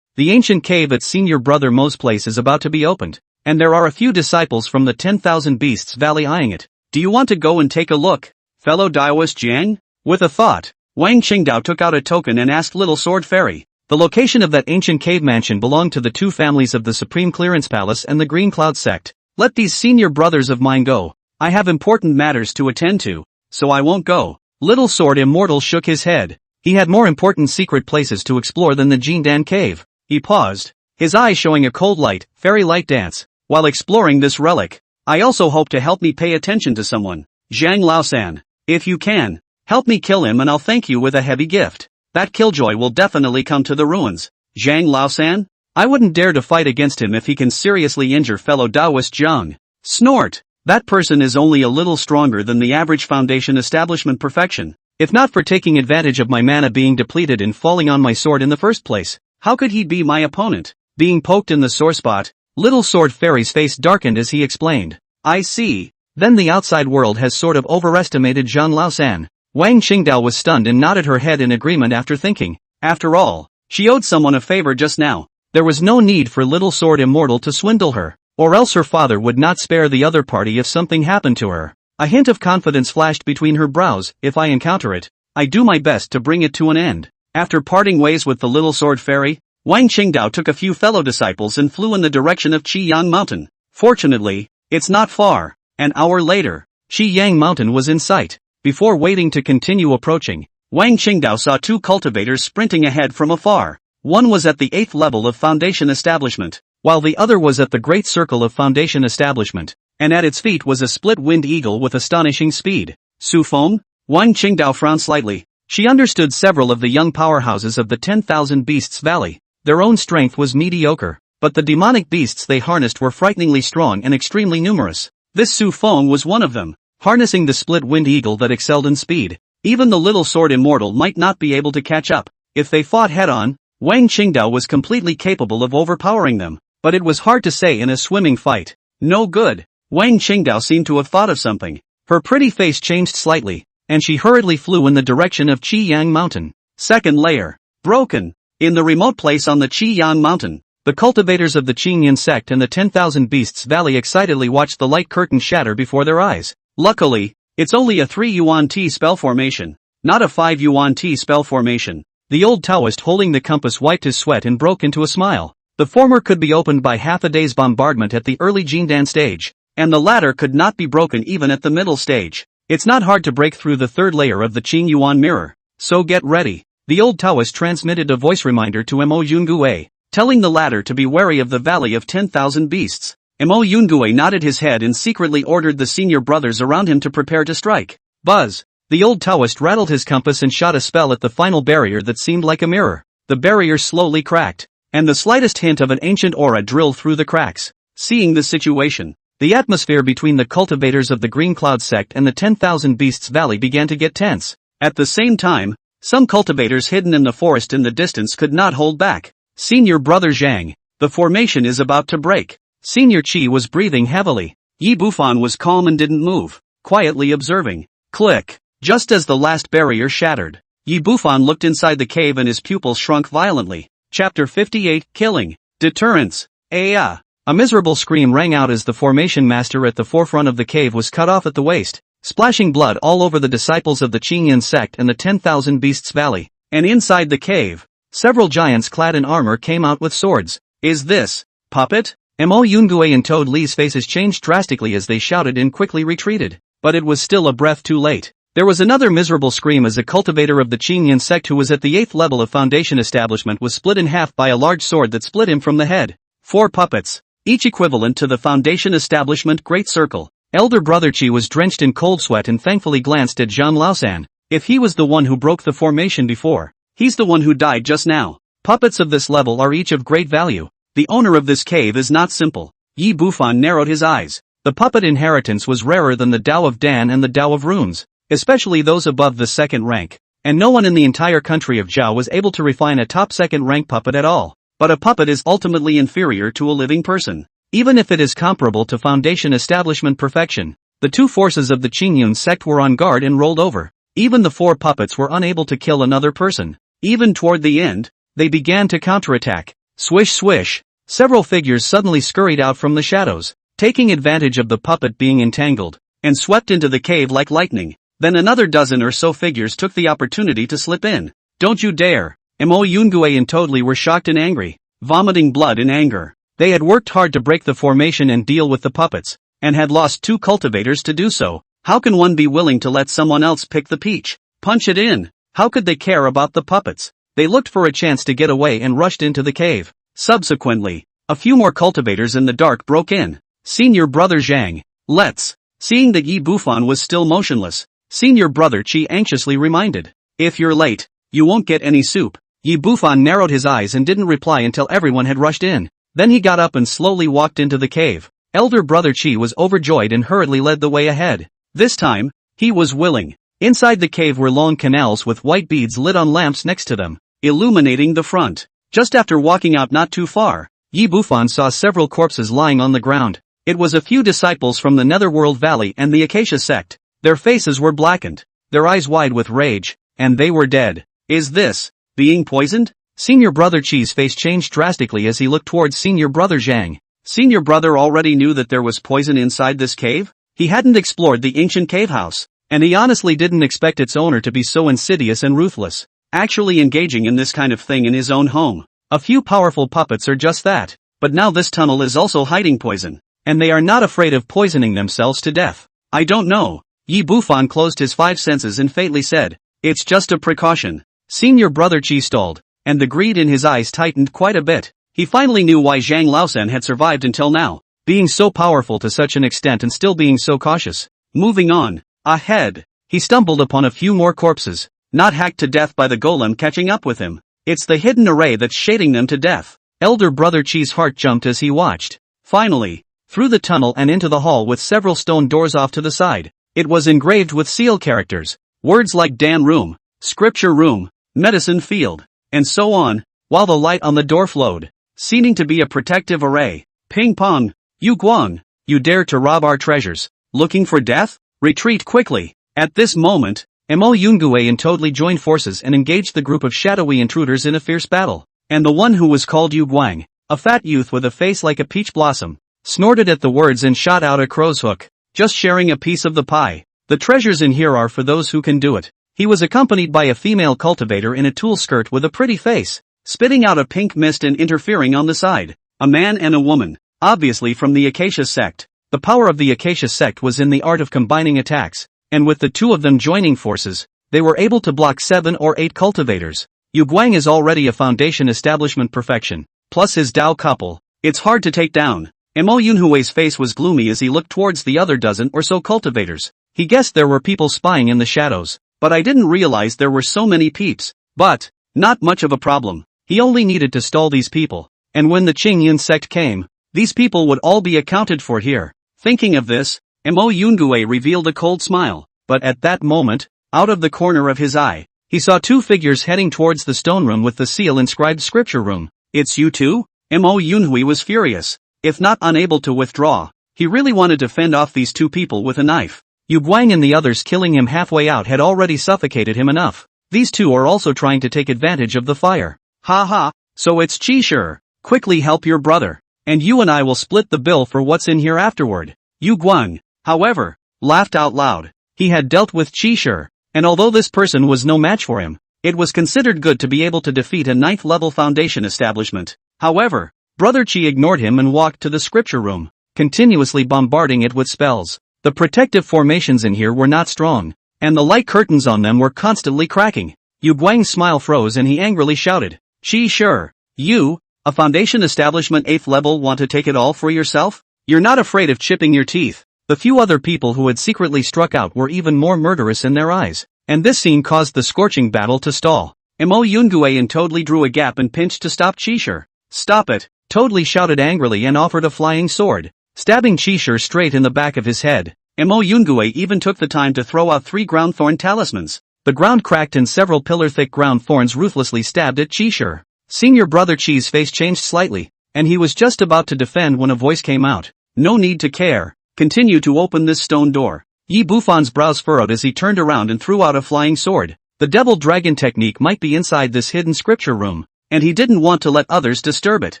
The ancient cave at Senior Brother Mo's place is about to be opened, and there are a few disciples from the 10,000 Beasts Valley eyeing it. Do you want to go and take a look, fellow Daoist Jiang? With a thought, Wang Qingdao took out a token and asked Little Sword Fairy. The location of that ancient cave mansion belonged to the 2 families of the Supreme Clearance Palace and the Green Cloud sect. Let these senior brothers of mine go. I have important matters to attend to, so I won't go. Little Sword Immortal shook his head. He had more important secret places to explore than the Jindan cave. He paused, his eyes showing a cold light, Fairy Light dance. While exploring this relic, I also hope to help me pay attention to someone. Zhang Laosan. If you can, help me kill him and I'll thank you with a heavy gift. That killjoy will definitely come to the ruins. Zhang Laosan? I wouldn't dare to fight against him if he can seriously injure fellow Daoist Jiang. Snort. That person is only a little stronger than the average Foundation establishment perfection. If not for taking advantage of my mana being depleted and falling on my sword in the first place, how could he be my opponent? Being poked in the sore spot, Little Sword Fairy's face darkened as he explained. I see. Then the outside world has sort of overestimated Zhang Laosan. Wang Qingdao was stunned and nodded her head in agreement after thinking. After all, she owed someone a favor just now. There was no need for Little Sword Immortal to swindle her, or else her father would not spare the other party if something happened to her. A hint of confidence flashed between her brows. If I encounter it, I do my best to bring it to an end. After parting ways with the Little Sword Fairy, Wang Qingdao took a few fellow disciples and flew in the direction of Qiyang Mountain. Fortunately, it's not far. An hour later, Qiyang Mountain was in sight. Before waiting to continue approaching, Wang Qingdao saw two cultivators sprinting ahead from afar. One was at the 8th level of Foundation Establishment, while the other was at the Great Circle of Foundation Establishment, and at its feet was a split-winged eagle with astonishing speed. Su Feng? Wang Qingdao frowned slightly. She understood several of the young powerhouses of the 10,000 Beasts Valley. Their own strength was mediocre, but the demonic beasts they harnessed were frighteningly strong and extremely numerous. This Su Feng was one of them, harnessing the split-winged eagle that excelled in speed. Even the Little Sword Immortal might not be able to catch up. If they fought head-on, Wang Qingdao was completely capable of overpowering them, but it was hard to say in a swimming fight. No good. Wang Qingdao seemed to have thought of something. Her pretty face changed slightly, and she hurriedly flew in the direction of Qiyang Mountain. Second layer. Broken. In the remote place on the Qiyang Mountain, the cultivators of the Qingyan sect and the 10,000 Beasts Valley excitedly watched the light curtain shatter before their eyes. Luckily, it's only a 3 yuan T spell formation, not a 5 yuan T spell formation. The old Taoist holding the compass wiped his sweat and broke into a smile. The former could be opened by half a day's bombardment at the early Jindan stage, and the latter could not be broken even at the middle stage. It's not hard to break through the third layer of the Qing Yuan mirror, so get ready. The old Taoist transmitted a voice reminder to Mo Yungue, telling the latter to be wary of the Valley of 10,000 Beasts. Mo Yungue nodded his head and secretly ordered the senior brothers around him to prepare to strike. Buzz! The old Taoist rattled his compass and shot a spell at the final barrier that seemed like a mirror. The barrier slowly cracked, and the slightest hint of an ancient aura drilled through the cracks. Seeing the situation, the atmosphere between the cultivators of the Green Cloud sect and the 10,000 Beasts Valley began to get tense. At the same time, some cultivators hidden in the forest in the distance could not hold back. Senior brother Zhang, the formation is about to break. Senior Qi was breathing heavily. Yi Bufan was calm and didn't move, quietly observing. Click. Just as the last barrier shattered, Yi Bufan looked inside the cave and his pupils shrunk violently. Chapter 58, Killing. Deterrence. A miserable scream rang out as the formation master at the forefront of the cave was cut off at the waist, splashing blood all over the disciples of the Qingyan sect and the 10,000 Beasts Valley. And inside the cave, several giants clad in armor came out with swords. Is this puppet? Mo Yungue and Toad Li's faces changed drastically as they shouted and quickly retreated. But it was still a breath too late. There was another miserable scream as a cultivator of the Qingyan sect who was at the 8th level of Foundation Establishment was split in half by a large sword that split him from the head. 4 puppets, each equivalent to the Foundation Establishment Great Circle. Elder Brother Qi was drenched in cold sweat and thankfully glanced at Zhang Laosan. If he was the one who broke the formation before, he's the one who died just now. Puppets of this level are each of great value. The owner of this cave is not simple. Yi Bufan narrowed his eyes. The puppet inheritance was rarer than the Tao of Dan and the Tao of Runes, especially those above the second rank, and no one in the entire country of Zhao was able to refine a top second rank puppet at all. But a puppet is ultimately inferior to a living person, even if it is comparable to Foundation Establishment perfection. The two forces of the Qingyun sect were on guard and rolled over. Even the 4 puppets were unable to kill another person. Even toward the end, they began to counterattack. Swish swish. Several figures suddenly scurried out from the shadows, taking advantage of the puppet being entangled, and swept into the cave like lightning. Then another dozen or so figures took the opportunity to slip in. Don't you dare! Mo Yungue and Toadli were shocked and angry, vomiting blood in anger. They had worked hard to break the formation and deal with the puppets, and had lost 2 cultivators to do so. How can one be willing to let someone else pick the peach? Punch it in! How could they care about the puppets? They looked for a chance to get away and rushed into the cave. Subsequently, a few more cultivators in the dark broke in. Senior brother Zhang, let's. Seeing that Yi Bufan was still motionless, Senior brother Qi anxiously reminded. If you're late, you won't get any soup. Yi Bufan narrowed his eyes and didn't reply until everyone had rushed in. Then he got up and slowly walked into the cave. Elder brother Qi was overjoyed and hurriedly led the way ahead. This time, he was willing. Inside the cave were long canals with white beads lit on lamps next to them, illuminating the front. Just after walking out not too far, Yi Bufan saw several corpses lying on the ground. It was a few disciples from the Netherworld Valley and the Acacia sect. Their faces were blackened, their eyes wide with rage, and they were dead. Is this being poisoned? Senior Brother Chi's face changed drastically as he looked towards Senior Brother Zhang. Senior Brother already knew that there was poison inside this cave? He hadn't explored the ancient cave house, and he honestly didn't expect its owner to be so insidious and ruthless, actually engaging in this kind of thing in his own home. A few powerful puppets are just that, but now this tunnel is also hiding poison, and they are not afraid of poisoning themselves to death. I don't know. Yi Bufan closed his five senses and faintly said, "It's just a precaution." Senior Brother Chi stalled, and the greed in his eyes tightened quite a bit. He finally knew why Zhang Laosen had survived until now, being so powerful to such an extent and still being so cautious. Moving on. Ahead. He stumbled upon a few more corpses, not hacked to death by the golem catching up with him. It's the hidden array that's shading them to death. Elder Brother Chi's heart jumped as he watched. Finally, through the tunnel and into the hall with several stone doors off to the side. It was engraved with seal characters, words like Dan Room, Scripture Room, Medicine Field, and so on, while the light on the door flowed, seeming to be a protective array. Ping pong, Yu Guang, you dare to rob our treasures, looking for death? Retreat quickly. At this moment, Mo Yungue and Toadly joined forces and engaged the group of shadowy intruders in a fierce battle, and the one who was called Yu Guang, a fat youth with a face like a peach blossom, snorted at the words and shot out a crow's hook, just sharing a piece of the pie. The treasures in here are for those who can do it. He was accompanied by a female cultivator in a tulle skirt with a pretty face, spitting out a pink mist and interfering on the side. A man and a woman, obviously from the Acacia sect. The power of the Acacia sect was in the art of combining attacks, and with the two of them joining forces, they were able to block 7 or 8 cultivators. Yu Guang is already a foundation establishment perfection, plus his Dao couple. It's hard to take down. Mo Yunhui's face was gloomy as he looked towards the other dozen or so cultivators. He guessed there were people spying in the shadows, but I didn't realize there were so many peeps. But, not much of a problem. He only needed to stall these people, and when the Qingyun sect came, these people would all be accounted for here. Thinking of this, Mo Yungue revealed a cold smile, but at that moment, out of the corner of his eye, he saw 2 figures heading towards the stone room with the seal inscribed Scripture Room. It's you two? Mo Yunhui was furious. If not unable to withdraw, he really wanted to fend off these 2 people with a knife. Yu Guang and the others killing him halfway out had already suffocated him enough. These 2 are also trying to take advantage of the fire. Ha ha, so it's Chi sure. Quickly help your brother, and you and I will split the bill for what's in here afterward. Yu Guang, however, laughed out loud. He had dealt with Chi sure, and although this person was no match for him, it was considered good to be able to defeat a 9th level foundation establishment. However, Brother Chi ignored him and walked to the Scripture Room, continuously bombarding it with spells. The protective formations in here were not strong, and the light curtains on them were constantly cracking. Yu Guang's smile froze and he angrily shouted, "Chi sure, you, a foundation establishment 8th level, want to take it all for yourself? You're not afraid of chipping your teeth." The few other people who had secretly struck out were even more murderous in their eyes, and this scene caused the scorching battle to stall. Mo Yungue and Toadly drew a gap and pinched to stop Chi sure. "Stop it!" Toadly shouted angrily and offered a flying sword, stabbing Chi sure straight in the back of his head. Mo Yungue even took the time to throw out 3 ground thorn talismans. The ground cracked and several pillar-thick ground thorns ruthlessly stabbed at Chi sure. Senior Brother Chi's face changed slightly, and he was just about to defend when a voice came out. "No need to care. Continue to open this stone door." Yi Bufan's brows furrowed as he turned around and threw out a flying sword. The devil dragon technique might be inside this hidden Scripture Room, and he didn't want to let others disturb it.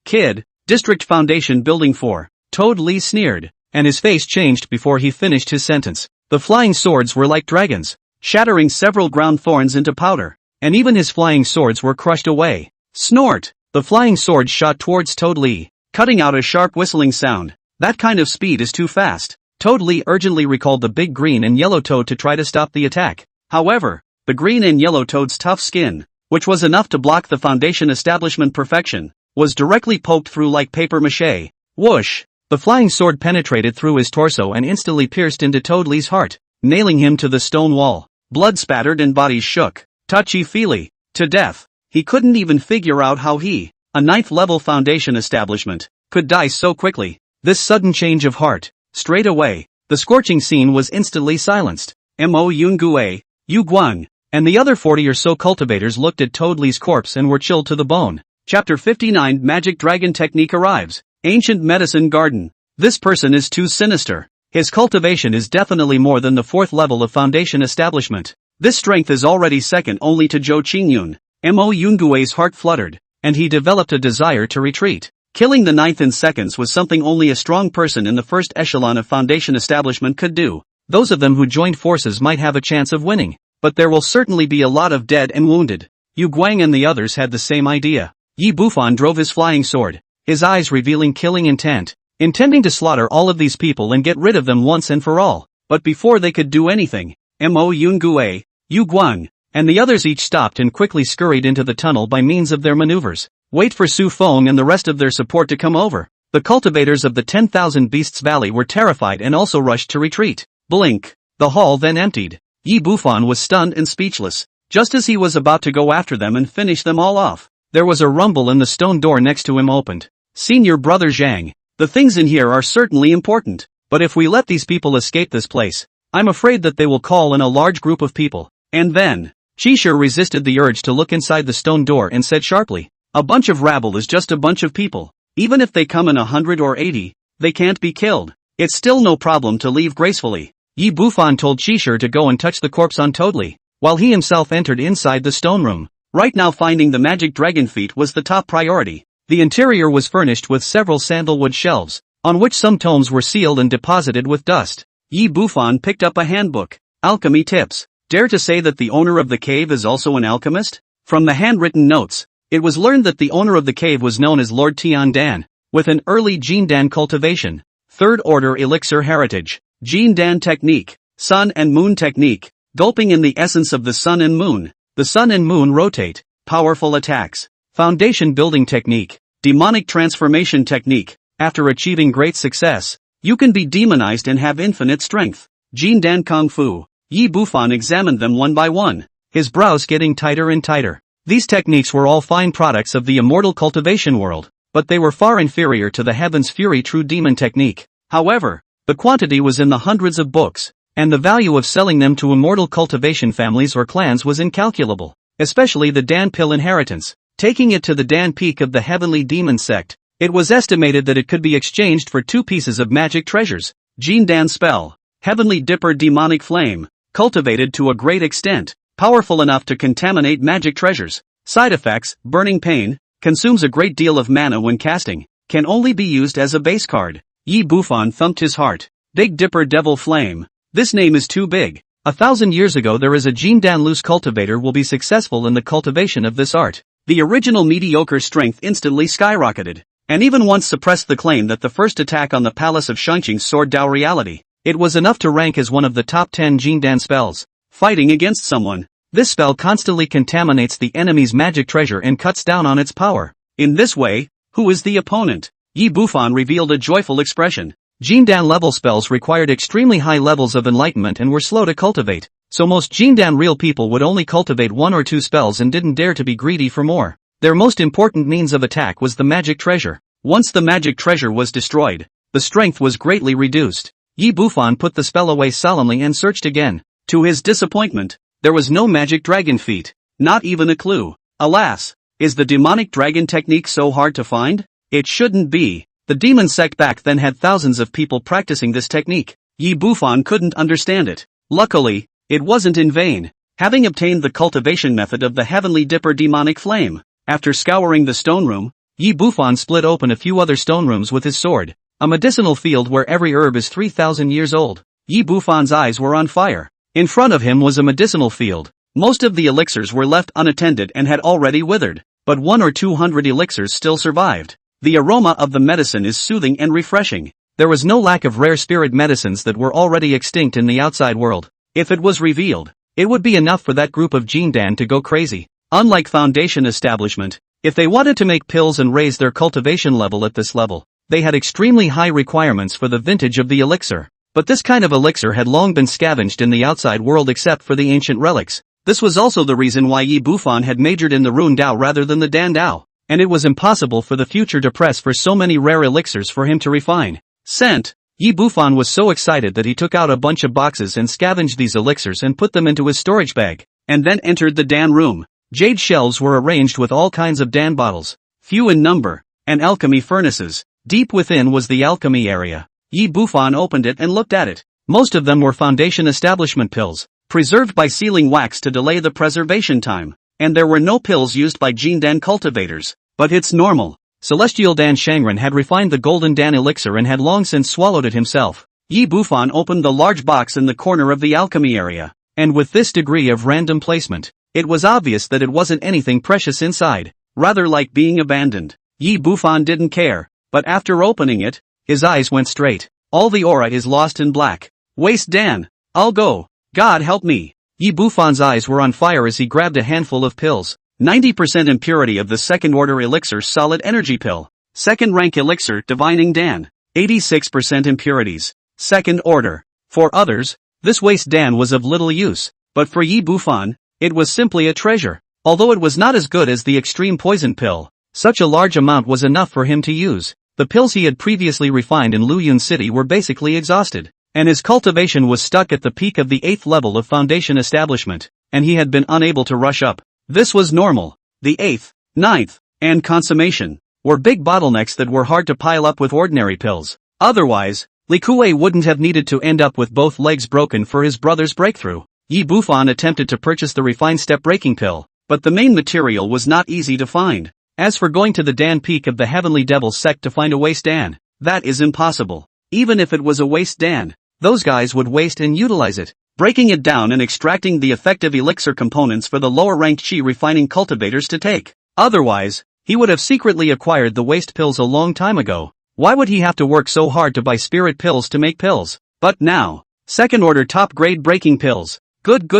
"Kid, District Foundation Building 4. Toad Lee sneered, and his face changed before he finished his sentence. The flying swords were like dragons, shattering several ground thorns into powder, and even his flying swords were crushed away. Snort! The flying sword shot towards Toad Lee, cutting out a sharp whistling sound. That kind of speed is too fast. Toad Lee urgently recalled the big green and yellow toad to try to stop the attack. However, the green and yellow toad's tough skin, which was enough to block the foundation establishment perfection, was directly poked through like paper mache. Whoosh! The flying sword penetrated through his torso and instantly pierced into Toad Lee's heart, nailing him to the stone wall. Blood spattered and bodies shook, touchy-feely, to death. He couldn't even figure out how he, a 9th level foundation establishment, could die so quickly. This sudden change of heart, straight away, the scorching scene was instantly silenced. Mo Yungue, Yu Guang, and the other 40 or so cultivators looked at Toad Lee's corpse and were chilled to the bone. Chapter 59 Magic Dragon Technique arrives. Ancient Medicine Garden. This person is too sinister. His cultivation is definitely more than the 4th level of foundation establishment. This strength is already second only to Zhou Qingyun. Mo Yungui's heart fluttered, and he developed a desire to retreat. Killing the ninth in seconds was something only a strong person in the first echelon of Foundation establishment could do. Those of them who joined forces might have a chance of winning, but there will certainly be a lot of dead and wounded. Yu Guang and the others had the same idea. Yi Bufan drove his flying sword, his eyes revealing killing intent, intending to slaughter all of these people and get rid of them once and for all. But before they could do anything, Mo Yungue, Yu Guang, and the others each stopped and quickly scurried into the tunnel by means of their maneuvers. Wait for Su Feng and the rest of their support to come over. The cultivators of the 10,000 Beasts Valley were terrified and also rushed to retreat. Blink. The hall then emptied. Yi Bufan was stunned and speechless. Just as he was about to go after them and finish them all off, there was a rumble and the stone door next to him opened. Senior brother Zhang, the things in here are certainly important, but if we let these people escape this place, I'm afraid that they will call in a large group of people. And then, Qishir resisted the urge to look inside the stone door and said sharply, a bunch of rabble is just a bunch of people. Even if they come in 100 or 80, they can't be killed. It's still no problem to leave gracefully. Yi Bufan told Qishir to go and touch the corpse untowedly, while he himself entered inside the stone room. Right now finding the magic dragon feet was the top priority. The interior was furnished with several sandalwood shelves, on which some tomes were sealed and deposited with dust. Yi Bufan picked up a handbook. Alchemy tips. Dare to say that the owner of the cave is also an alchemist? From the handwritten notes, it was learned that the owner of the cave was known as Lord Tian Dan, with an early Jin Dan cultivation, third order elixir heritage, Jin Dan technique, sun and moon technique, gulping in the essence of the sun and moon. The sun and moon rotate, powerful attacks, foundation building technique, demonic transformation technique. After achieving great success, you can be demonized and have infinite strength. Jin Dan Kung Fu. Yi Bufan examined them one by one, his brows getting tighter and tighter. These techniques were all fine products of the immortal cultivation world, but they were far inferior to the Heaven's Fury True Demon technique. However, the quantity was in the hundreds of books, and the value of selling them to immortal cultivation families or clans was incalculable, especially the Dan Pill inheritance. Taking it to the Dan Peak of the Heavenly Demon sect, it was estimated that it could be exchanged for 2 pieces of magic treasures. Jin Dan Spell, Heavenly Dipper Demonic Flame, cultivated to a great extent, powerful enough to contaminate magic treasures. Side effects, burning pain, consumes a great deal of mana when casting, can only be used as a base card. Yi Bufan thumped his heart. Big Dipper Devil Flame. This name is too big. 1,000 years ago there is a Jin Dan loose cultivator will be successful in the cultivation of this art. The original mediocre strength instantly skyrocketed, and even once suppressed the claim that the first attack on the palace of Shangqing's sword Dao reality. It was enough to rank as one of the top 10 Jin Dan spells. Fighting against someone. This spell constantly contaminates the enemy's magic treasure and cuts down on its power. In this way, who is the opponent? Yi Bufan revealed a joyful expression. Jin Dan level spells required extremely high levels of enlightenment and were slow to cultivate, so most Jin Dan real people would only cultivate 1 or 2 spells and didn't dare to be greedy for more. Their most important means of attack was the magic treasure. Once the magic treasure was destroyed, the strength was greatly reduced. Yi Bufan put the spell away solemnly and searched again. To his disappointment, there was no magic dragon feat, not even a clue. Alas, is the demonic dragon technique so hard to find? It shouldn't be. The demon sect back then had thousands of people practicing this technique. Yi Bufan couldn't understand it. Luckily, it wasn't in vain. Having obtained the cultivation method of the Heavenly Dipper Demonic Flame, after scouring the stone room, Yi Bufan split open a few other stone rooms with his sword. A medicinal field where every herb is 3,000 years old. Yi Bufan's eyes were on fire. In front of him was a medicinal field. Most of the elixirs were left unattended and had already withered, but 100 or 200 elixirs still survived. The aroma of the medicine is soothing and refreshing. There was no lack of rare spirit medicines that were already extinct in the outside world. If it was revealed, it would be enough for that group of Jin Dan to go crazy. Unlike Foundation establishment, if they wanted to make pills and raise their cultivation level at this level, they had extremely high requirements for the vintage of the elixir. But this kind of elixir had long been scavenged in the outside world except for the ancient relics. This was also the reason why Yi Bufan had majored in the Rune Dao rather than the Dan Dao, and it was impossible for the future to press for so many rare elixirs for him to refine. Scent. Yi Bufan was so excited that he took out a bunch of boxes and scavenged these elixirs and put them into his storage bag, and then entered the Dan room. Jade shelves were arranged with all kinds of Dan bottles, few in number, and alchemy furnaces. Deep within was the alchemy area. Yi Bufan opened it and looked at it. Most of them were Foundation establishment pills, preserved by sealing wax to delay the preservation time. and there were no pills used by Jindan cultivators. But it's normal. Celestial Dan Shangren had refined the Golden Dan elixir and had long since swallowed it himself. Yi Bufan opened the large box in the corner of the alchemy area, and with this degree of random placement, it was obvious that it wasn't anything precious inside, rather like being abandoned. Yi Bufan didn't care, but after opening it, his eyes went straight. All the aura is lost in black. Waste Dan! I'll go! God help me! Yi Bufan's eyes were on fire as he grabbed a handful of pills. 90% impurity of the second order elixir solid energy pill. Second rank elixir divining Dan. 86% impurities. Second order. For others, this waste Dan was of little use, but for Yi Bufan, it was simply a treasure. Although it was not as good as the extreme poison pill, such a large amount was enough for him to use. The pills he had previously refined in Luyun City were basically exhausted, and his cultivation was stuck at the peak of the 8th level of foundation establishment, and he had been unable to rush up. This was normal. The 8th, 9th, and consummation were big bottlenecks that were hard to pile up with ordinary pills. Otherwise, Li Kuei wouldn't have needed to end up with both legs broken for his brother's breakthrough. Yi Bufan attempted to purchase the refined step breaking pill, but the main material was not easy to find. As for going to the Dan Peak of the Heavenly Devil's sect to find a waste Dan, that is impossible. Even if it was a waste Dan, those guys would waste and utilize it, breaking it down and extracting the effective elixir components for the lower-ranked chi refining cultivators to take. Otherwise, he would have secretly acquired the waste pills a long time ago. Why would he have to work so hard to buy spirit pills to make pills? But now, second-order top-grade breaking pills. Good.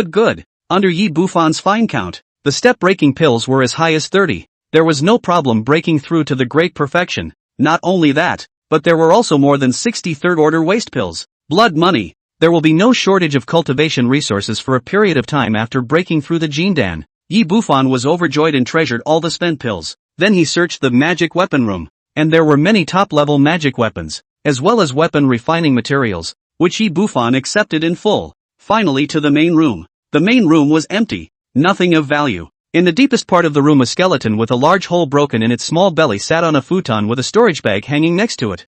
Under Yi Bufan's fine count, the step breaking pills were as high as 30. There was no problem breaking through to the great perfection. Not only that, but there were also more than 60 third-order waste pills. Blood money. There will be no shortage of cultivation resources for a period of time after breaking through the Jindan. Yi Bufan was overjoyed and treasured all the spent pills. Then he searched the magic weapon room, and there were many top-level magic weapons, as well as weapon refining materials, which Yi Bufan accepted in full. Finally to the main room. The main room was empty. Nothing of value. In the deepest part of the room a skeleton with a large hole broken in its small belly sat on a futon with a storage bag hanging next to it.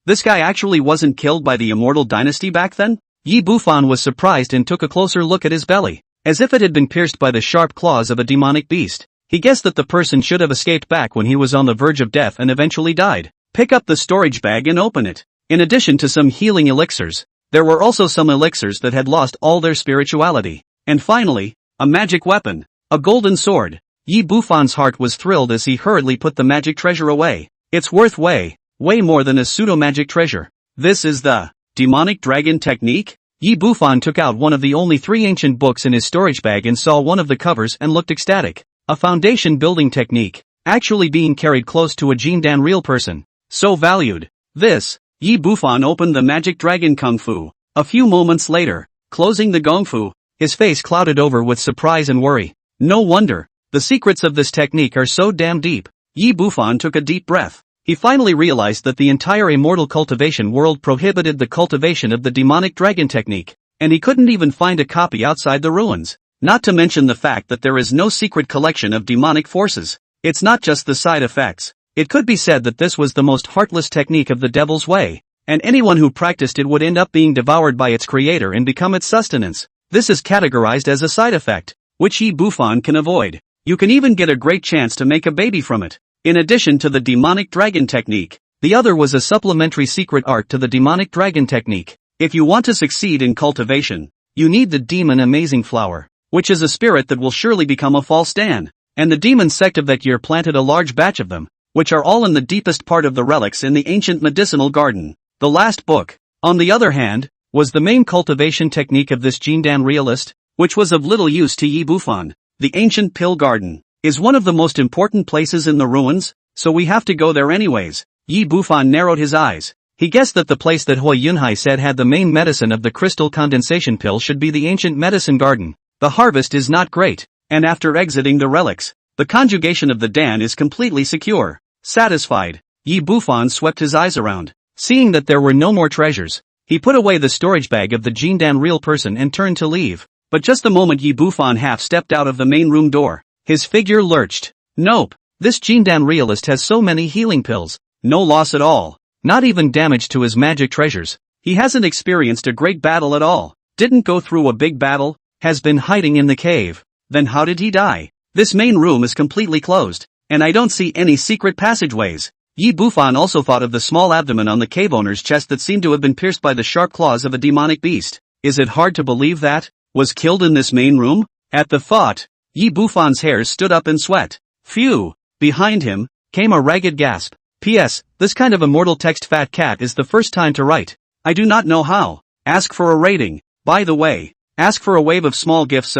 This guy actually wasn't killed by the immortal dynasty back then? Yi Bufan was surprised and took a closer look at his belly, as if it had been pierced by the sharp claws of a demonic beast. He guessed that the person should have escaped back when he was on the verge of death and eventually died. Pick up the storage bag and open it. In addition to some healing elixirs, there were also some elixirs that had lost all their spirituality. And finally, a magic weapon. A golden sword. Yi Bufan's heart was thrilled as he hurriedly put the magic treasure away. It's worth way more than a pseudo-magic treasure. This is the demonic dragon technique? Yi Bufan took out one of the only 3 ancient books in his storage bag and saw one of the covers and looked ecstatic. A foundation building technique, actually being carried close to a Jindan real person. So valued. This. Yi Bufan opened the magic dragon kung fu. A few moments later, closing the gongfu, his face clouded over with surprise and worry. No wonder. The secrets of this technique are so damn deep. Yi Bufan took a deep breath. He finally realized that the entire immortal cultivation world prohibited the cultivation of the demonic dragon technique, and he couldn't even find a copy outside the ruins. Not to mention the fact that there is no secret collection of demonic forces. It's not just the side effects. It could be said that this was the most heartless technique of the devil's way, and anyone who practiced it would end up being devoured by its creator and become its sustenance. This is categorized as a side effect, which Yi Bufan can avoid. You can even get a great chance to make a baby from it. In addition to the demonic dragon technique, the other was a supplementary secret art to the demonic dragon technique. If you want to succeed in cultivation, you need the demon amazing flower, which is a spirit that will surely become a false Dan. And the demon sect of that year planted a large batch of them, which are all in the deepest part of the relics in the ancient medicinal garden. The last book, on the other hand, was the main cultivation technique of this Jindan realist, which was of little use to Yi Bufan. The ancient pill garden is one of the most important places in the ruins, so we have to go there anyways. Yi Bufan narrowed his eyes. He guessed that the place that Hui Yunhai said had the main medicine of the crystal condensation pill should be the ancient medicine garden. The harvest is not great, and after exiting the relics, the conjugation of the Dan is completely secure. Satisfied, Yi Bufan swept his eyes around. Seeing that there were no more treasures, he put away the storage bag of the Jindan real person and turned to leave. But just the moment Yi Bufan half stepped out of the main room door, his figure lurched. Nope, this Jindan realist has so many healing pills. No loss at all. Not even damage to his magic treasures. He hasn't experienced a great battle at all. Didn't go through a big battle, has been hiding in the cave. Then how did he die? This main room is completely closed, and I don't see any secret passageways. Yi Bufan also thought of the small abdomen on the cave owner's chest that seemed to have been pierced by the sharp claws of a demonic beast. Is it hard to believe that was killed in this main room? At the thought, Yi Bufan's hairs stood up in sweat. Phew! Behind him came a ragged gasp. P.S. This kind of immortal text fat cat is the first time to write. I do not know how. Ask for a rating. By the way, ask for a wave of small gifts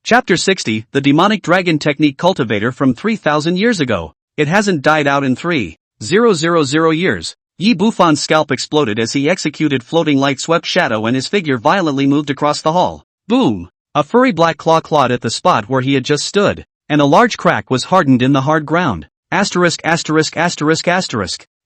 Chapter 60, The Demonic Dragon Technique Cultivator from 3,000 years ago. It hasn't died out in 3,000 years. Yi Bufan's scalp exploded as he executed floating light swept shadow and his figure violently moved across the hall. Boom! A furry black claw clawed at the spot where he had just stood, and a large crack was hardened in the hard ground. Asterisk.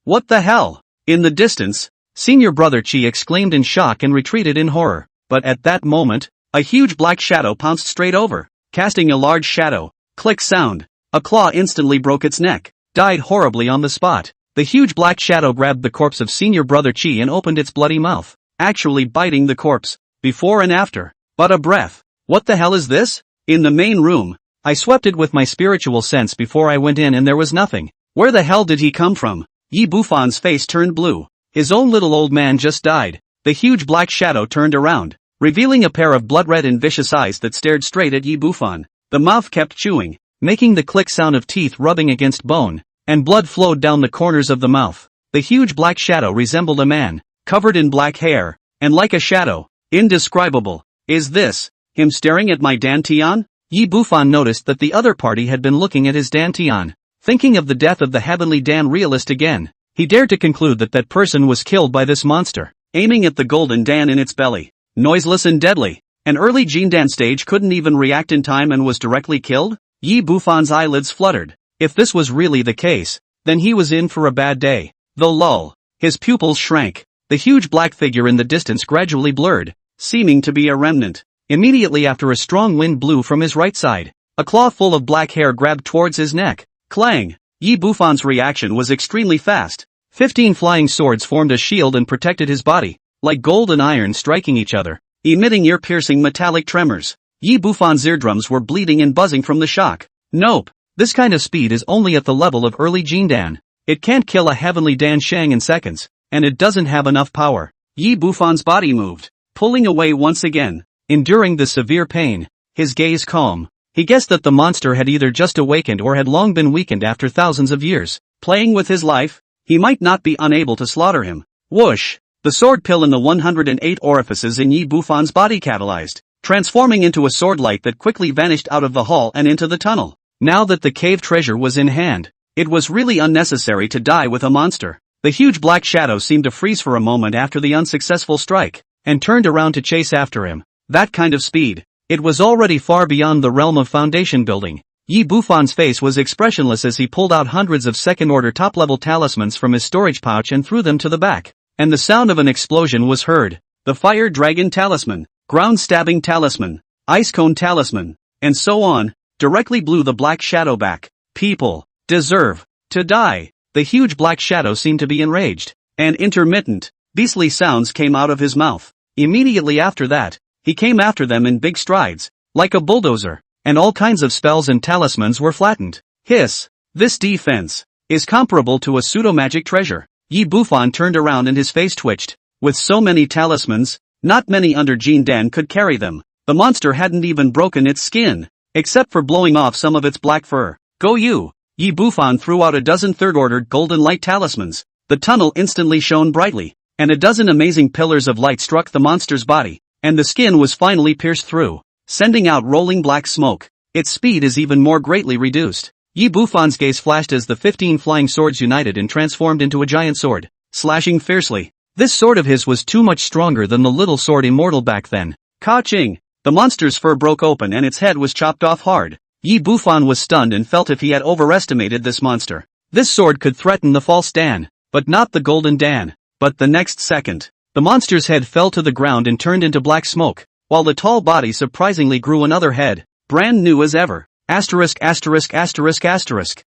What the hell? In the distance, Senior Brother Chi exclaimed in shock and retreated in horror. But at that moment, a huge black shadow pounced straight over, casting a large shadow. Click sound. A claw instantly broke its neck, died horribly on the spot. The huge black shadow grabbed the corpse of Senior Brother Chi and opened its bloody mouth, actually biting the corpse, before and after. But a breath. What the hell is this? In the main room, I swept it with my spiritual sense before I went in and there was nothing. Where the hell did he come from? Yi Bufan's face turned blue. His own little old man just died. The huge black shadow turned around, revealing a pair of blood-red and vicious eyes that stared straight at Yi Bufan. The mouth kept chewing, making the click sound of teeth rubbing against bone, and blood flowed down the corners of the mouth. The huge black shadow resembled a man, covered in black hair, and like a shadow, indescribable. Is this him staring at my dantian? Yi Bufan noticed that the other party had been looking at his dantian. Thinking of the death of the heavenly Dan realist again, he dared to conclude that that person was killed by this monster, aiming at the golden Dan in its belly. Noiseless and deadly. An early Jindan stage couldn't even react in time and was directly killed? Yi Bufan's eyelids fluttered. If this was really the case, then he was in for a bad day. The lull. His pupils shrank. The huge black figure in the distance gradually blurred, seeming to be a remnant. Immediately after a strong wind blew from his right side, a claw full of black hair grabbed towards his neck. Clang! Yi Bufan's reaction was extremely fast. 15 flying swords formed a shield and protected his body, like gold and iron striking each other, emitting ear-piercing metallic tremors. Yi Bufan's eardrums were bleeding and buzzing from the shock. Nope. This kind of speed is only at the level of early Jindan. It can't kill a heavenly Dan Shang in seconds, and it doesn't have enough power. Yi Bufan's body moved, pulling away once again, enduring the severe pain, his gaze calm. He guessed that the monster had either just awakened or had long been weakened after thousands of years. Playing with his life, he might not be unable to slaughter him. Whoosh! The sword pill in the 108 orifices in Yi Bufan's body catalyzed, transforming into a sword light that quickly vanished out of the hall and into the tunnel. Now that the cave treasure was in hand, it was really unnecessary to die with a monster. The huge black shadow seemed to freeze for a moment after the unsuccessful strike, and turned around to chase after him. That kind of speed. It was already far beyond the realm of foundation building. Yi Bufan's face was expressionless as he pulled out hundreds of second-order top-level talismans from his storage pouch and threw them to the back. And the sound of an explosion was heard. The Fire Dragon Talisman, Ground Stabbing Talisman, Ice Cone Talisman, and so on, directly blew the black shadow back. People deserve to die. The huge black shadow seemed to be enraged, and intermittent, beastly sounds came out of his mouth. Immediately after that, he came after them in big strides, like a bulldozer, and all kinds of spells and talismans were flattened. Hiss! This defense is comparable to a pseudo-magic treasure. Yi Bufan turned around and his face twitched. With so many talismans, not many under Jindan could carry them. The monster hadn't even broken its skin, except for blowing off some of its black fur. Go you! Yi Bufan threw out a dozen third-ordered golden light talismans. The tunnel instantly shone brightly, and a dozen amazing pillars of light struck the monster's body, and the skin was finally pierced through, sending out rolling black smoke. Its speed is even more greatly reduced. Yi Bufan's gaze flashed as the 15 flying swords united and transformed into a giant sword, slashing fiercely. This sword of his was too much stronger than the little sword immortal back then. Ka-ching! The monster's fur broke open and its head was chopped off hard. Yi Bufan was stunned and felt if he had overestimated this monster. This sword could threaten the false Dan, but not the golden Dan. But the next second, the monster's head fell to the ground and turned into black smoke, while the tall body surprisingly grew another head, brand new as ever. Asterisk.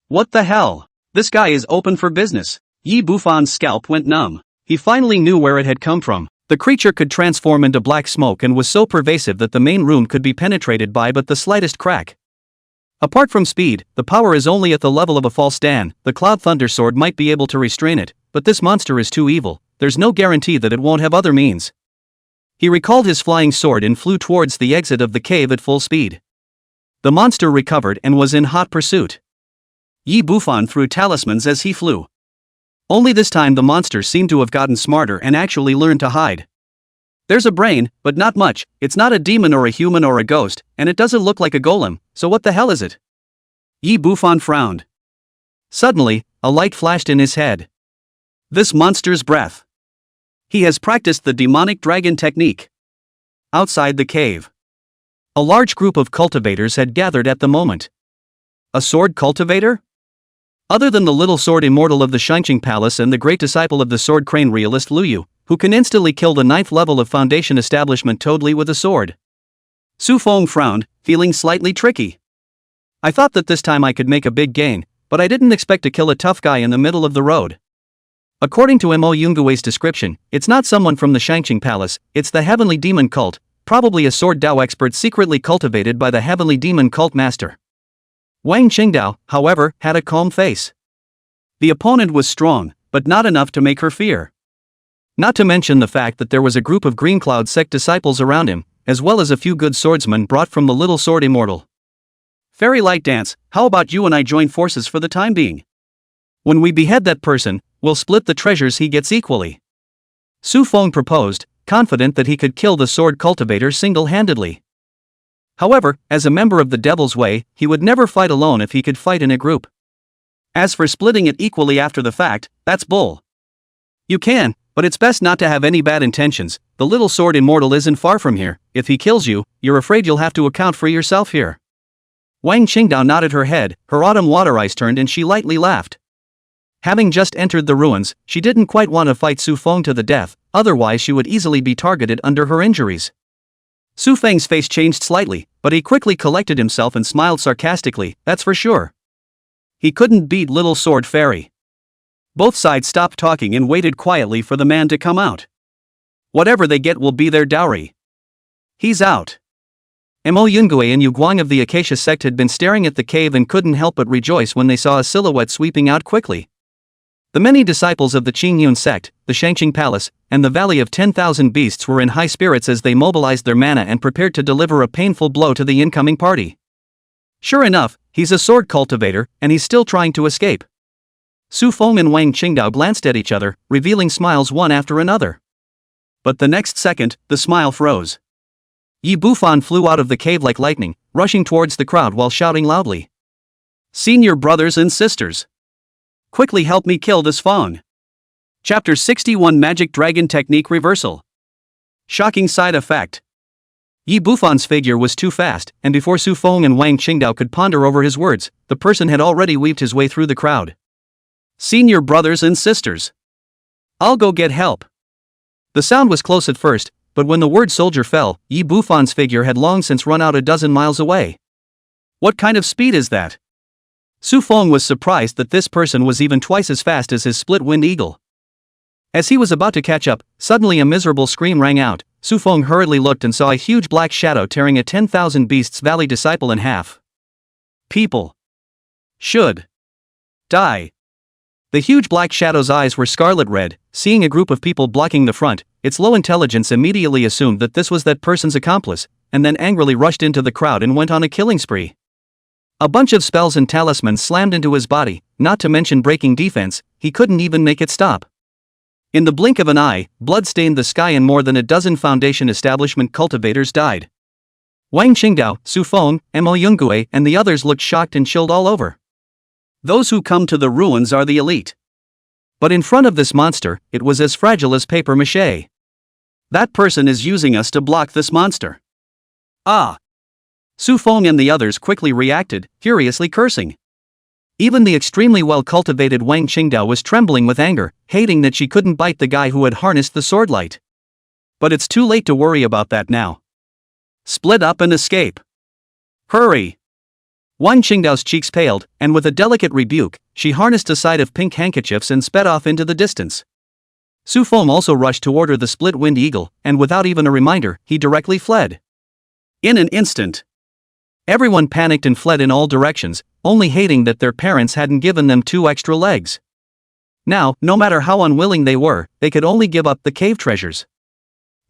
What the hell? This guy is open for business. Yi Bufan's scalp went numb. He finally knew where it had come from. The creature could transform into black smoke and was so pervasive that the main room could be penetrated by but the slightest crack. Apart from speed, the power is only at the level of a false Dan. The Cloud Thunder Sword might be able to restrain it, but this monster is too evil, there's no guarantee that it won't have other means. He recalled his flying sword and flew towards the exit of the cave at full speed. The monster recovered and was in hot pursuit. Yi Bufan threw talismans as he flew. Only this time the monster seemed to have gotten smarter and actually learned to hide. There's a brain, but not much. It's not a demon or a human or a ghost, and it doesn't look like a golem, so what the hell is it? Yi Bufan frowned. Suddenly, a light flashed in his head. This monster's breath. He has practiced the demonic dragon technique. Outside the cave, a large group of cultivators had gathered at the moment. A sword cultivator? Other than the little sword immortal of the Shangqing Palace and the great disciple of the sword crane realist Lu Yu, who can instantly kill the 9th level of Foundation establishment totally with a sword. Su Feng frowned, feeling slightly tricky. I thought that this time I could make a big gain, but I didn't expect to kill a tough guy in the middle of the road. According to Mo Yungui's description, it's not someone from the Shangqing Palace, it's the Heavenly Demon Cult, probably a sword Dao expert secretly cultivated by the Heavenly Demon Cult Master. Wang Qingdao, however, had a calm face. The opponent was strong, but not enough to make her fear. Not to mention the fact that there was a group of Green Cloud sect disciples around him, as well as a few good swordsmen brought from the Little Sword Immortal. Fairy Light Dance, how about you and I join forces for the time being? When we behead that person, we'll split the treasures he gets equally. Su Feng proposed, confident that he could kill the sword cultivator single-handedly. However, as a member of the Devil's Way, he would never fight alone if he could fight in a group. As for splitting it equally after the fact, that's bull. You can, but it's best not to have any bad intentions. The Little Sword Immortal isn't far from here. If he kills you, you're afraid you'll have to account for yourself here. Wang Qingdao nodded her head, her autumn water eyes turned and she lightly laughed. Having just entered the ruins, she didn't quite want to fight Su Feng to the death, otherwise she would easily be targeted under her injuries. Su Feng's face changed slightly, but he quickly collected himself and smiled sarcastically, that's for sure. He couldn't beat Little Sword Fairy. Both sides stopped talking and waited quietly for the man to come out. Whatever they get will be their dowry. He's out. Mo Yungui and Yu Guang of the Acacia sect had been staring at the cave and couldn't help but rejoice when they saw a silhouette sweeping out quickly. The many disciples of the Qingyun sect, the Shangqing Palace, and the Valley of 10,000 Beasts were in high spirits as they mobilized their mana and prepared to deliver a painful blow to the incoming party. Sure enough, he's a sword cultivator, and he's still trying to escape. Su Feng and Wang Qingdao glanced at each other, revealing smiles one after another. But the next second, the smile froze. Yi Bufan flew out of the cave like lightning, rushing towards the crowd while shouting loudly. Senior brothers and sisters! Quickly help me kill this Feng! Chapter 61 Magic Dragon Technique Reversal. Shocking side effect. Yi Bufan's figure was too fast, and before Su Feng and Wang Qingdao could ponder over his words, the person had already weaved his way through the crowd. Senior brothers and sisters! I'll go get help! The sound was close at first, but when the word soldier fell, Yi Bufan's figure had long since run out a dozen miles away. What kind of speed is that? Su Feng was surprised that this person was even twice as fast as his split-winged eagle. As he was about to catch up, suddenly a miserable scream rang out. Su Feng hurriedly looked and saw a huge black shadow tearing a 10,000 Beasts Valley disciple in half. People should die. The huge black shadow's eyes were scarlet red. Seeing a group of people blocking the front, its low intelligence immediately assumed that this was that person's accomplice, and then angrily rushed into the crowd and went on a killing spree. A bunch of spells and talismans slammed into his body, not to mention breaking defense, he couldn't even make it stop. In the blink of an eye, blood stained the sky and more than a dozen Foundation establishment cultivators died. Wang Qingdao, Su Feng, Mo Yungui and the others looked shocked and chilled all over. Those who come to the ruins are the elite. But in front of this monster, it was as fragile as paper mache. That person is using us to block this monster. Ah! Su Feng and the others quickly reacted, furiously cursing. Even the extremely well-cultivated Wang Qingdao was trembling with anger, hating that she couldn't bite the guy who had harnessed the swordlight. But it's too late to worry about that now. Split up and escape. Hurry! Wang Qingdao's cheeks paled, and with a delicate rebuke, she harnessed a side of pink handkerchiefs and sped off into the distance. Su Feng also rushed to order the split-winged eagle, and without even a reminder, he directly fled. In an instant. Everyone panicked and fled in all directions, only hating that their parents hadn't given them 2 extra legs. Now, no matter how unwilling they were, they could only give up the cave treasures.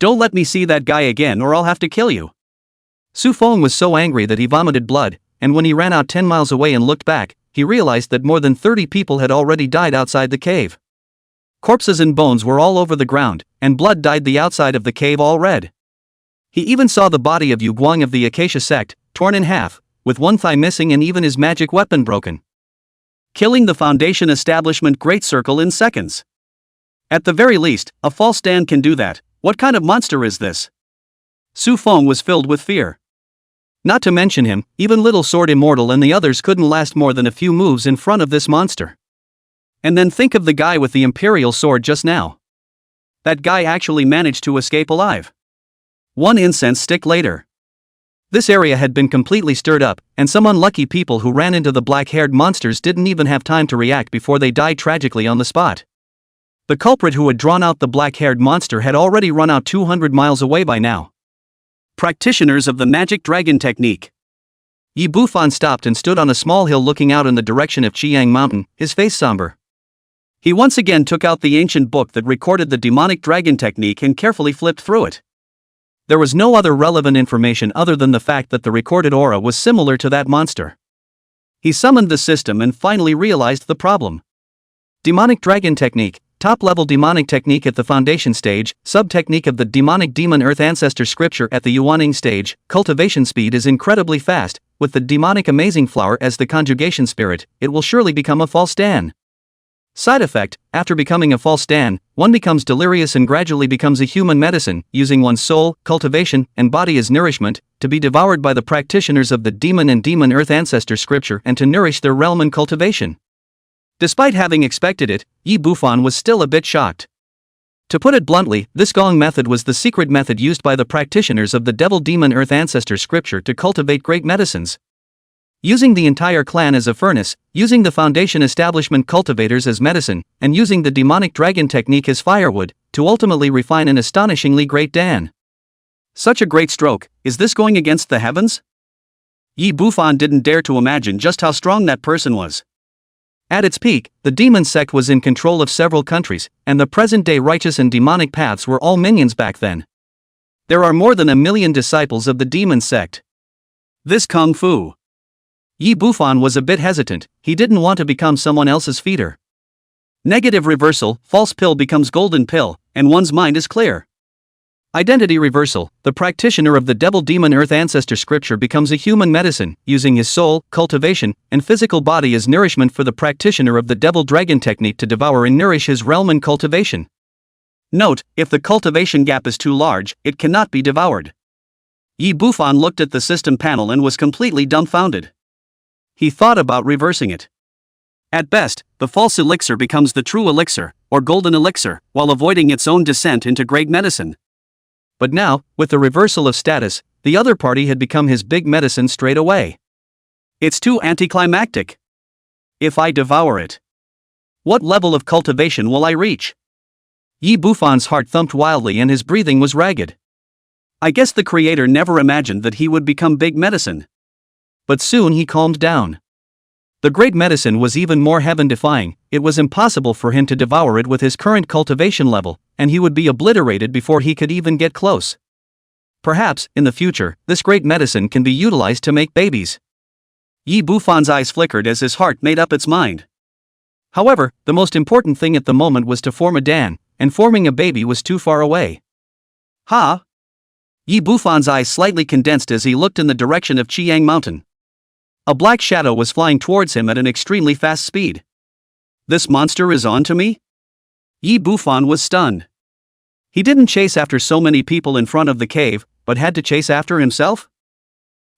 "Don't let me see that guy again or I'll have to kill you." Su Feng was so angry that he vomited blood, and when he ran out 10 miles away and looked back, he realized that more than 30 people had already died outside the cave. Corpses and bones were all over the ground, and blood dyed the outside of the cave all red. He even saw the body of Yu Guang of the Acacia sect, torn in half, with one thigh missing and even his magic weapon broken. Killing the Foundation establishment Great Circle in seconds. At the very least, a false stand can do that. What kind of monster is this? Su Feng was filled with fear. Not to mention him, even Little Sword Immortal and the others couldn't last more than a few moves in front of this monster. And then think of the guy with the Imperial sword just now. That guy actually managed to escape alive. 1 incense stick later. This area had been completely stirred up, and some unlucky people who ran into the black-haired monsters didn't even have time to react before they died tragically on the spot. The culprit who had drawn out the black-haired monster had already run out 200 miles away by now. Practitioners of the magic dragon technique. Yi Bufan stopped and stood on a small hill looking out in the direction of Chiang Mountain, his face somber. He once again took out the ancient book that recorded the demonic dragon technique and carefully flipped through it. There was no other relevant information other than the fact that the recorded aura was similar to that monster. He summoned the system and finally realized the problem. Demonic dragon technique, top-level demonic technique at the foundation stage, sub-technique of the demonic demon earth ancestor scripture at the Yuaning stage. Cultivation speed is incredibly fast. With the demonic amazing flower as the conjugation spirit, it will surely become a false Dan. Side effect: after becoming a false Dan, one becomes delirious and gradually becomes a human medicine, using one's soul, cultivation, and body as nourishment, to be devoured by the practitioners of the demon and demon earth ancestor scripture and to nourish their realm and cultivation. Despite having expected it, Yi Bufan was still a bit shocked. To put it bluntly, this Gong method was the secret method used by the practitioners of the devil demon earth ancestor scripture to cultivate great medicines. Using the entire clan as a furnace, using the foundation establishment cultivators as medicine, and using the demonic dragon technique as firewood, to ultimately refine an astonishingly great Dan. Such a great stroke. Is this going against the heavens? Yi Bufan didn't dare to imagine just how strong that person was. At its peak, the demon sect was in control of several countries, and the present-day righteous and demonic paths were all minions back then. There are more than 1 million disciples of the demon sect. This kung fu. Yi Bufan was a bit hesitant. He didn't want to become someone else's feeder. Negative reversal: false pill becomes golden pill, and one's mind is clear. Identity reversal: the practitioner of the devil demon earth ancestor scripture becomes a human medicine, using his soul, cultivation, and physical body as nourishment for the practitioner of the devil dragon technique to devour and nourish his realm and cultivation. Note: if the cultivation gap is too large, it cannot be devoured. Yi Bufan looked at the system panel and was completely dumbfounded. He thought about reversing it. At best, the false elixir becomes the true elixir, or golden elixir, while avoiding its own descent into great medicine. But now, with the reversal of status, the other party had become his big medicine straight away. It's too anticlimactic. If I devour it, what level of cultivation will I reach? Yi Bufan's heart thumped wildly and his breathing was ragged. I guess the creator never imagined that he would become big medicine. But soon he calmed down. The great medicine was even more heaven-defying. It was impossible for him to devour it with his current cultivation level, and he would be obliterated before he could even get close. Perhaps, in the future, this great medicine can be utilized to make babies. Yi Bufan's eyes flickered as his heart made up its mind. However, the most important thing at the moment was to form a Dan, and forming a baby was too far away. Ha! Yi Bufan's eyes slightly condensed as he looked in the direction of Chiang Mountain. A black shadow was flying towards him at an extremely fast speed. This monster is on to me? Yi Bufan was stunned. He didn't chase after so many people in front of the cave, but had to chase after himself?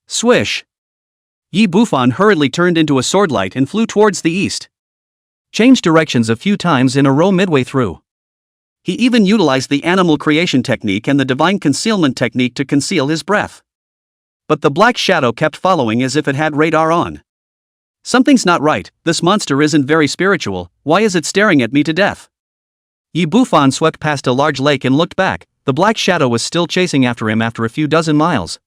Swish! Yi Bufan hurriedly turned into a swordlight and flew towards the east. Changed directions a few times in a row midway through. He even utilized the animal creation technique and the divine concealment technique to conceal his breath. But the black shadow kept following as if it had radar on. Something's not right. This monster isn't very spiritual. Why is it staring at me to death? Yi Bufan swept past a large lake and looked back. The black shadow was still chasing after him after a few dozen miles.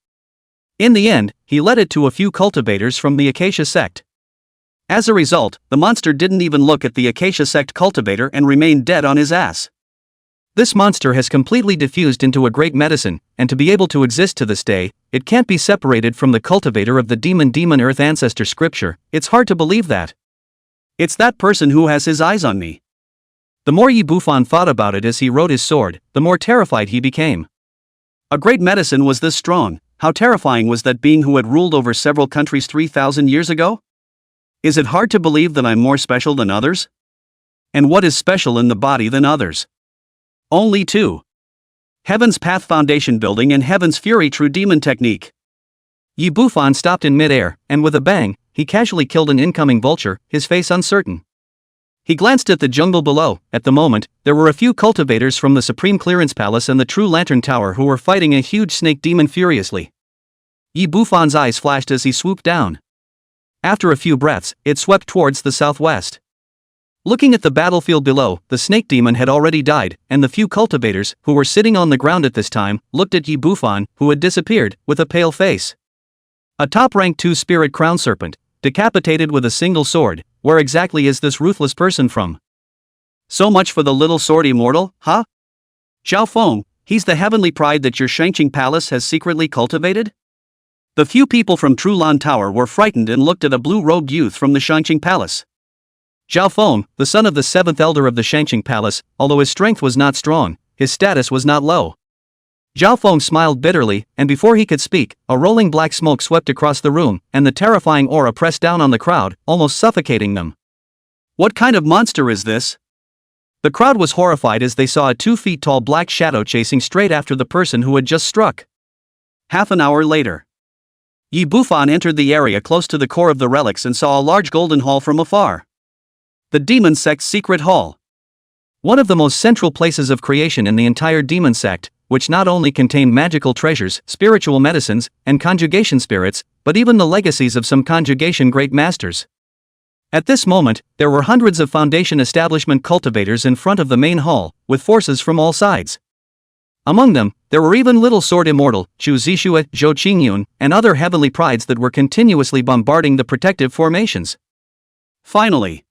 In the end, he led it to a few cultivators from the Acacia sect. As a result, the monster didn't even look at the Acacia sect cultivator and remained dead on his ass. This monster has completely diffused into a great medicine, and to be able to exist to this day, it can't be separated from the cultivator of the demon earth ancestor scripture. It's hard to believe that. It's that person who has his eyes on me. The more Yi Bufan thought about it as he rode his sword, the more terrified he became. A great medicine was this strong. How terrifying was that being who had ruled over several countries 3,000 years ago? Is it hard to believe that I'm more special than others? And what is special in the body than others? Only two. Heaven's Path Foundation Building and Heaven's Fury True Demon Technique. Yi Bufan stopped in midair, and with a bang, he casually killed an incoming vulture, his face uncertain. He glanced at the jungle below. At the moment, there were a few cultivators from the Supreme Clearance Palace and the True Lantern Tower who were fighting a huge snake demon furiously. Yi Bufan's eyes flashed as he swooped down. After a few breaths, it swept towards the southwest. Looking at the battlefield below, the snake demon had already died, and the few cultivators, who were sitting on the ground at this time, looked at Yi Bufan, who had disappeared, with a pale face. A top-rank 2-spirit crown serpent, decapitated with a single sword. Where exactly is this ruthless person from? So much for the little sword immortal, huh? Zhao Feng, he's the heavenly pride that your Shangqing Palace has secretly cultivated? The few people from True Lan Tower were frightened and looked at a blue-robed youth from the Shangqing Palace. Zhao Feng, the son of the 7th elder of the Shangqing Palace, although his strength was not strong, his status was not low. Zhao Feng smiled bitterly, and before he could speak, a rolling black smoke swept across the room, and the terrifying aura pressed down on the crowd, almost suffocating them. What kind of monster is this? The crowd was horrified as they saw a 2-feet-tall black shadow chasing straight after the person who had just struck. Half an hour later, Yi Bufan entered the area close to the core of the relics and saw a large golden hall from afar. The Demon Sect's secret hall. One of the most central places of creation in the entire Demon Sect, which not only contained magical treasures, spiritual medicines, and conjugation spirits, but even the legacies of some conjugation great masters. At this moment, there were hundreds of Foundation establishment cultivators in front of the main hall, with forces from all sides. Among them, there were even Little Sword Immortal, Chu Zixue, Zhou Qingyun, and other heavenly prides that were continuously bombarding the protective formations. Finally,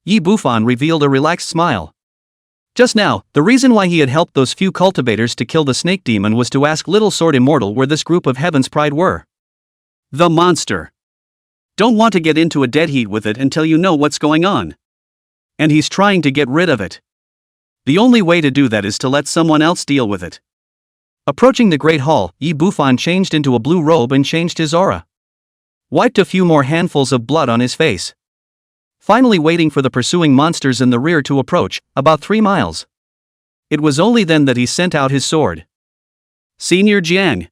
Yi Bufan revealed a relaxed smile. Just now, the reason why he had helped those few cultivators to kill the snake demon was to ask Little Sword Immortal where this group of Heaven's Pride were. The monster. Don't want to get into a dead heat with it until you know what's going on. And he's trying to get rid of it. The only way to do that is to let someone else deal with it. Approaching the Great Hall, Yi Bufan changed into a blue robe and changed his aura. Wiped a few more handfuls of blood on his face. Finally waiting for the pursuing monsters in the rear to approach, about 3 miles. It was only then that he sent out his sword. Senior Jiang.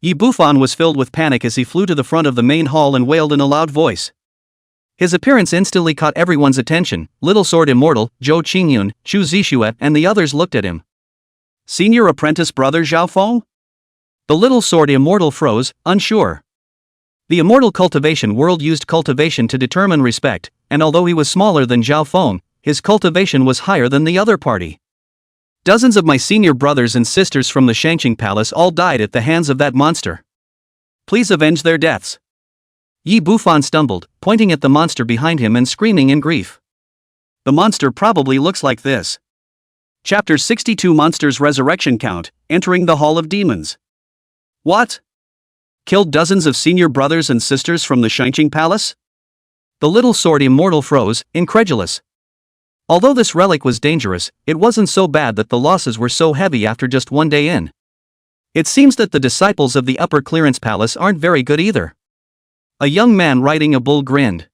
Yi Bufan was filled with panic as he flew to the front of the main hall and wailed in a loud voice. His appearance instantly caught everyone's attention. Little Sword Immortal, Zhou Qingyun, Chu Zixue, and the others looked at him. Senior apprentice brother Zhao Feng? The Little Sword Immortal froze, unsure. The Immortal Cultivation World used cultivation to determine respect, and although he was smaller than Zhao Feng, his cultivation was higher than the other party. Dozens of my senior brothers and sisters from the Shangqing Palace all died at the hands of that monster. Please avenge their deaths. Yi Bufan stumbled, pointing at the monster behind him and screaming in grief. The monster probably looks like this. Chapter 62 Monsters Resurrection Count, Entering the Hall of Demons. What? Killed dozens of senior brothers and sisters from the Shangqing Palace? The Little Sword Immortal froze, incredulous. Although this relic was dangerous, it wasn't so bad that the losses were so heavy after just one day in. It seems that the disciples of the Upper Clearance Palace aren't very good either. A young man riding a bull grinned.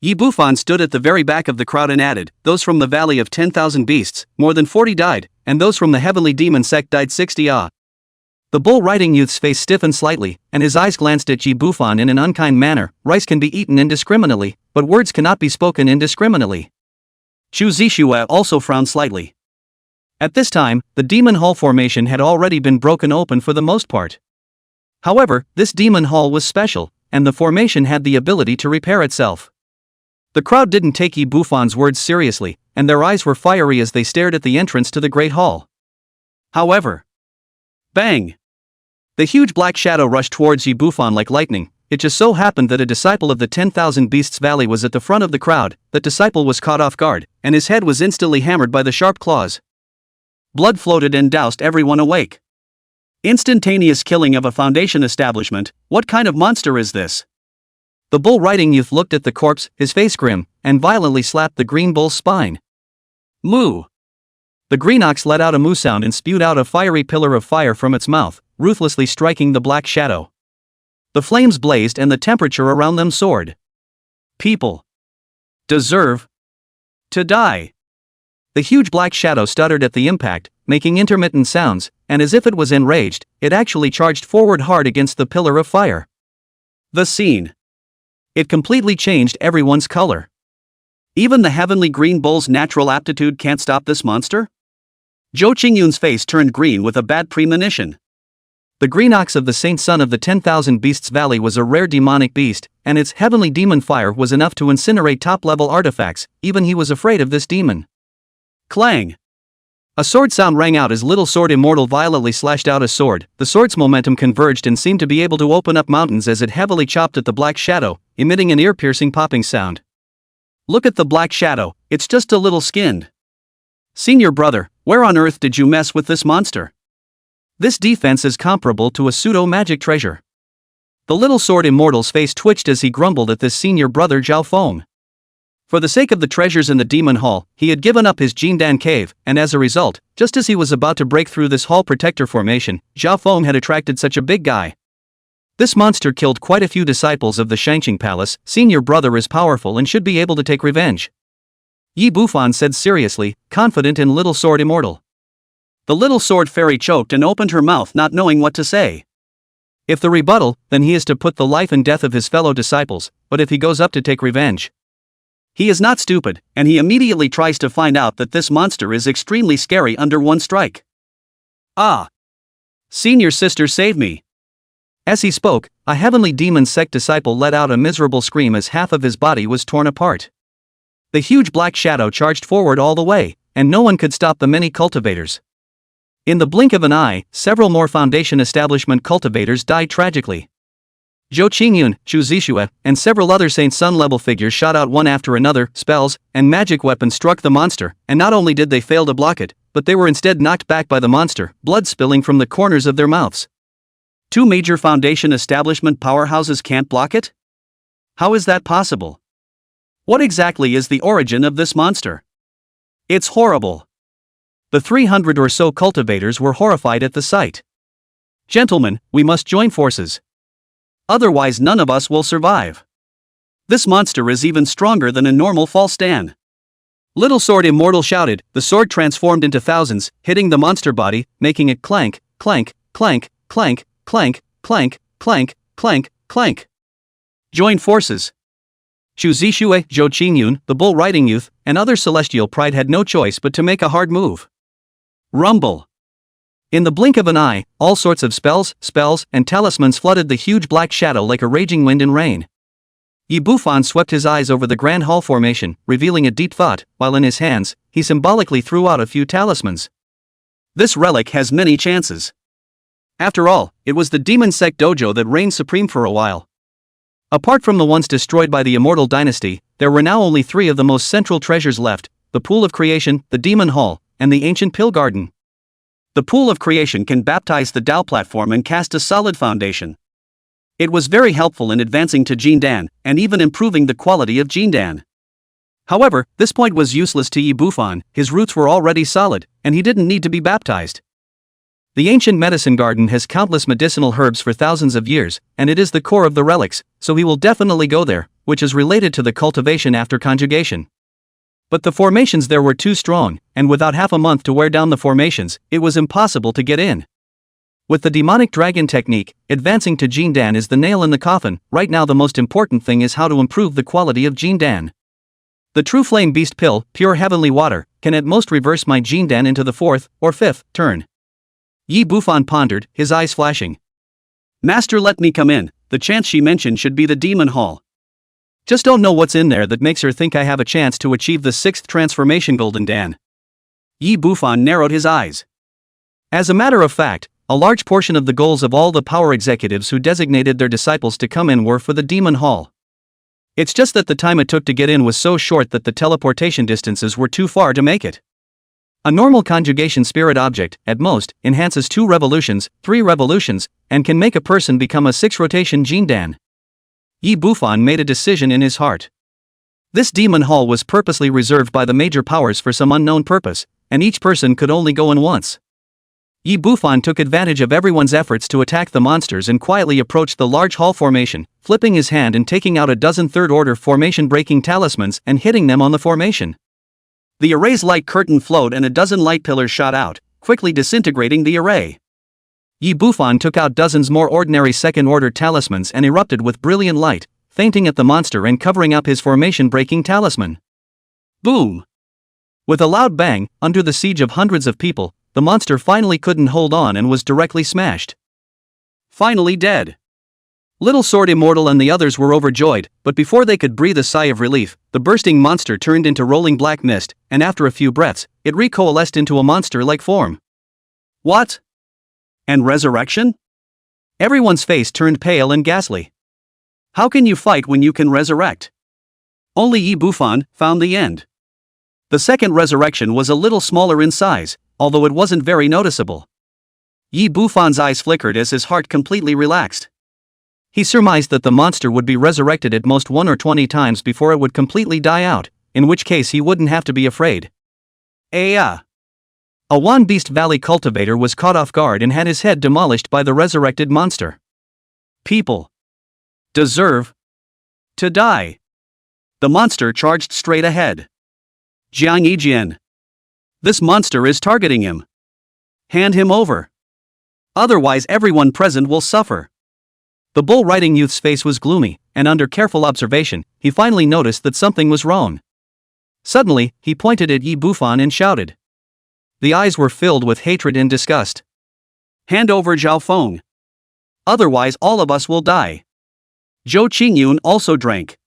Yi Bufan stood at the very back of the crowd and added, those from the Valley of 10,000 Beasts, more than 40 died, and those from the Heavenly Demon Sect died 60. The bull-riding youth's face stiffened slightly, and his eyes glanced at Yi Bufan in an unkind manner. Rice can be eaten indiscriminately, but words cannot be spoken indiscriminately. Chu Zixue also frowned slightly. At this time, the Demon Hall formation had already been broken open for the most part. However, this Demon Hall was special, and the formation had the ability to repair itself. The crowd didn't take Yi Bufan's words seriously, and their eyes were fiery as they stared at the entrance to the Great Hall. However, bang! The huge black shadow rushed towards Yi Bufan like lightning. It just so happened that a disciple of the 10,000 Beasts Valley was at the front of the crowd. That disciple was caught off guard, and his head was instantly hammered by the sharp claws. Blood floated and doused everyone awake. Instantaneous killing of a foundation establishment. What kind of monster is this? The bull riding youth looked at the corpse, his face grim, and violently slapped the green bull's spine. Moo! The green ox let out a moo sound and spewed out a fiery pillar of fire from its mouth, ruthlessly striking the black shadow. The flames blazed and the temperature around them soared. People deserve to die. The huge black shadow stuttered at the impact, making intermittent sounds, and as if it was enraged, it actually charged forward hard against the pillar of fire. The scene. It completely changed everyone's color. Even the heavenly green bull's natural aptitude can't stop this monster? Zhou Qingyun's face turned green with a bad premonition. The green ox of the saint son of the 10,000 Beasts Valley was a rare demonic beast, and its heavenly demon fire was enough to incinerate top-level artifacts. Even he was afraid of this demon. Clang! A sword sound rang out as Little Sword Immortal violently slashed out a sword. The sword's momentum converged and seemed to be able to open up mountains as it heavily chopped at the black shadow, emitting an ear-piercing popping sound. Look at the black shadow, it's just a little skinned. Senior brother, where on earth did you mess with this monster? This defense is comparable to a pseudo-magic treasure. The Little Sword Immortal's face twitched as he grumbled at this senior brother Zhao Feng. For the sake of the treasures in the Demon Hall, he had given up his Jindan cave, and as a result, just as he was about to break through this hall protector formation, Zhao Feng had attracted such a big guy. This monster killed quite a few disciples of the Shangqing Palace. Senior brother is powerful and should be able to take revenge. Yi Bufan said seriously, confident in Little Sword Immortal. The Little Sword Fairy choked and opened her mouth, not knowing what to say. If the rebuttal, then he is to put the life and death of his fellow disciples, but if he goes up to take revenge, he is not stupid, and he immediately tries to find out that this monster is extremely scary under one strike. Ah! Senior sister, save me! As he spoke, a heavenly demon sect disciple let out a miserable scream as half of his body was torn apart. The huge black shadow charged forward all the way, and no one could stop the many cultivators. In the blink of an eye, several more foundation establishment cultivators died tragically. Zhou Qingyun, Chu Zixue, and several other Saint Sun-level figures shot out one after another. Spells and magic weapons struck the monster, and not only did they fail to block it, but they were instead knocked back by the monster, blood spilling from the corners of their mouths. Two major foundation establishment powerhouses can't block it? How is that possible? What exactly is the origin of this monster? It's horrible. The 300 or so cultivators were horrified at the sight. Gentlemen, we must join forces. Otherwise none of us will survive. This monster is even stronger than a normal false stand. Little Sword Immortal shouted. The sword transformed into thousands, hitting the monster body, making it clank, clank, clank, clank, clank, clank, clank, clank, clank. Join forces. Chu Zixue, Zhou Qingyun, the bull riding youth, and other celestial pride had no choice but to make a hard move. Rumble. In the blink of an eye, all sorts of spells, and talismans flooded the huge black shadow like a raging wind and rain. Yi Bufan swept his eyes over the grand hall formation, revealing a deep thought, while in his hands, he symbolically threw out a few talismans. This relic has many chances. After all, it was the demon sect dojo that reigned supreme for a while. Apart from the ones destroyed by the Immortal Dynasty, there were now only three of the most central treasures left: the Pool of Creation, the Demon Hall, and the Ancient Pill Garden. The Pool of Creation can baptize the Dao platform and cast a solid foundation. It was very helpful in advancing to Jindan, and even improving the quality of Jindan. However, this point was useless to Yi Bufan. His roots were already solid, and he didn't need to be baptized. The Ancient Medicine Garden has countless medicinal herbs for thousands of years, and it is the core of the relics, so he will definitely go there, which is related to the cultivation after conjugation. But the formations there were too strong, and without half a month to wear down the formations, it was impossible to get in. With the demonic dragon technique, advancing to Jindan is the nail in the coffin. Right now the most important thing is how to improve the quality of Jindan. The True Flame Beast Pill, pure heavenly water, can at most reverse my Jindan into the 4th or 5th turn. Yi Bufan pondered, his eyes flashing. Master, let me come in. The chance she mentioned should be the Demon Hall. Just don't know what's in there that makes her think I have a chance to achieve the 6th transformation Golden Dan. Yi Bufan narrowed his eyes. As a matter of fact, a large portion of the goals of all the power executives who designated their disciples to come in were for the demon hall. It's just that the time it took to get in was so short that the teleportation distances were too far to make it. A normal conjugation spirit object, at most, enhances 2 revolutions, 3 revolutions, and can make a person become a 6-rotation Jindan. Yi Bufan made a decision in his heart. This demon hall was purposely reserved by the major powers for some unknown purpose, and each person could only go in once. Yi Bufan took advantage of everyone's efforts to attack the monsters and quietly approached the large hall formation, flipping his hand and taking out a dozen third-order formation-breaking talismans and hitting them on the formation. The array's light curtain flowed and a dozen light pillars shot out, quickly disintegrating the array. Yi Bufan took out dozens more ordinary second-order talismans and erupted with brilliant light, fainting at the monster and covering up his formation-breaking talisman. Boom! With a loud bang, under the siege of hundreds of people, the monster finally couldn't hold on and was directly smashed. Finally dead. Little Sword Immortal and the others were overjoyed, but before they could breathe a sigh of relief, the bursting monster turned into rolling black mist, and after a few breaths, it recoalesced into a monster-like form. What? And resurrection? Everyone's face turned pale and ghastly. How can you fight when you can resurrect? Only Yi Bufan found the end. The second resurrection was a little smaller in size, although it wasn't very noticeable. Yi Bufan's eyes flickered as his heart completely relaxed. He surmised that the monster would be resurrected at most 1 or 20 times before it would completely die out, in which case he wouldn't have to be afraid. A Wan Beast Valley cultivator was caught off guard and had his head demolished by the resurrected monster. People deserve to die. The monster charged straight ahead. Jiang Yijian. This monster is targeting him. Hand him over. Otherwise everyone present will suffer. The bull riding youth's face was gloomy, and under careful observation, he finally noticed that something was wrong. Suddenly, he pointed at Yi Bufan and shouted. The eyes were filled with hatred and disgust. Hand over Zhao Feng. Otherwise all of us will die. Zhou Qingyun also drank.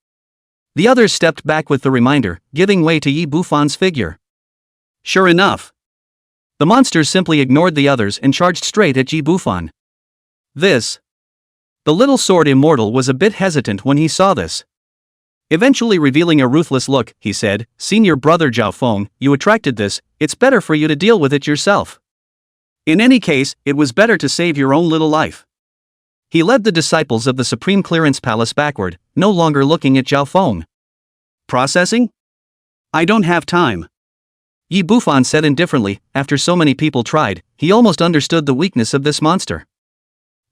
The others stepped back with the reminder, giving way to Yi Bufan's figure. Sure enough. The monsters simply ignored the others and charged straight at Yi Bufan. The Little Sword Immortal was a bit hesitant when he saw this. Eventually revealing a ruthless look, he said, Senior brother Zhao Feng, you attracted this, it's better for you to deal with it yourself. In any case, it was better to save your own little life. He led the disciples of the Supreme Clearance Palace backward, no longer looking at Zhao Feng. Processing? I don't have time. Yi Bufan said indifferently, after so many people tried, he almost understood the weakness of this monster.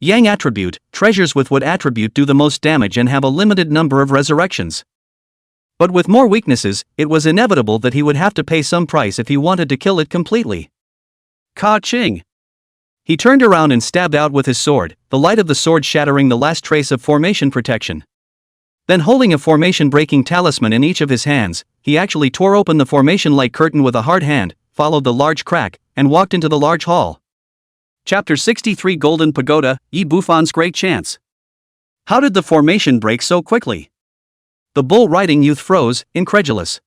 Yang attribute, treasures with what attribute do the most damage and have a limited number of resurrections. But with more weaknesses, it was inevitable that he would have to pay some price if he wanted to kill it completely. Ka Ching. He turned around and stabbed out with his sword, the light of the sword shattering the last trace of formation protection. Then holding a formation-breaking talisman in each of his hands, he actually tore open the formation-like curtain with a hard hand, followed the large crack, and walked into the large hall. Chapter 63 Golden Pagoda, Yi Bufan's Great Chance. How did the formation break so quickly? The bull riding youth froze, incredulous.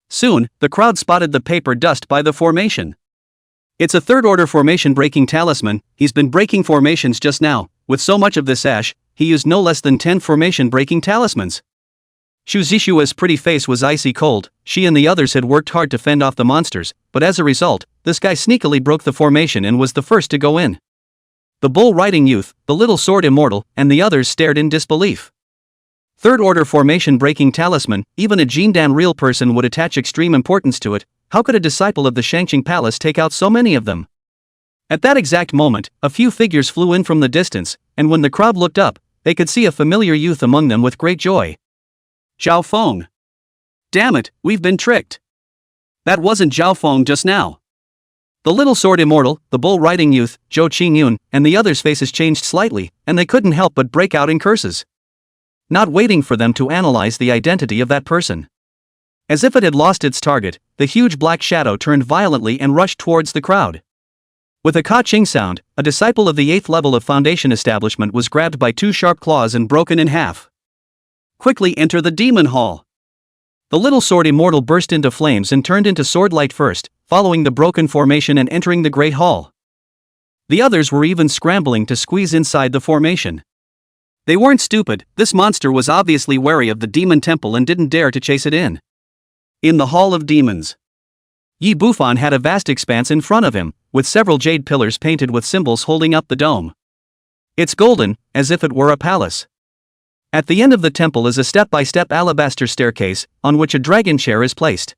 Soon, the crowd spotted the paper dust by the formation. It's a third-order formation-breaking talisman. He's been breaking formations just now. With so much of this ash, he used no less than 10 formation-breaking talismans. Shu Zishua's pretty face was icy cold. She and the others had worked hard to fend off the monsters, but as a result, this guy sneakily broke the formation and was the first to go in. The bull riding youth, the Little Sword Immortal, and the others stared in disbelief. Third-order formation-breaking talisman, even a Jindan real person would attach extreme importance to it. How could a disciple of the Shangqing Palace take out so many of them? At that exact moment, a few figures flew in from the distance, and when the crowd looked up, they could see a familiar youth among them with great joy. Zhao Feng. Damn it, we've been tricked. That wasn't Zhao Feng just now. The Little Sword Immortal, the bull riding youth, Zhou Qingyun, and the others' faces changed slightly, and they couldn't help but break out in curses. Not waiting for them to analyze the identity of that person. As if it had lost its target, the huge black shadow turned violently and rushed towards the crowd. With a ka-ching sound, a disciple of the 8th level of Foundation Establishment was grabbed by 2 sharp claws and broken in half. Quickly enter the Demon Hall. The Little Sword Immortal burst into flames and turned into sword light first, following the broken formation and entering the Great Hall. The others were even scrambling to squeeze inside the formation. They weren't stupid, this monster was obviously wary of the demon temple and didn't dare to chase it in. In the Hall of Demons, Yi Bufan had a vast expanse in front of him, with several jade pillars painted with symbols holding up the dome. It's golden, as if it were a palace. At the end of the temple is a step-by-step alabaster staircase, on which a dragon chair is placed.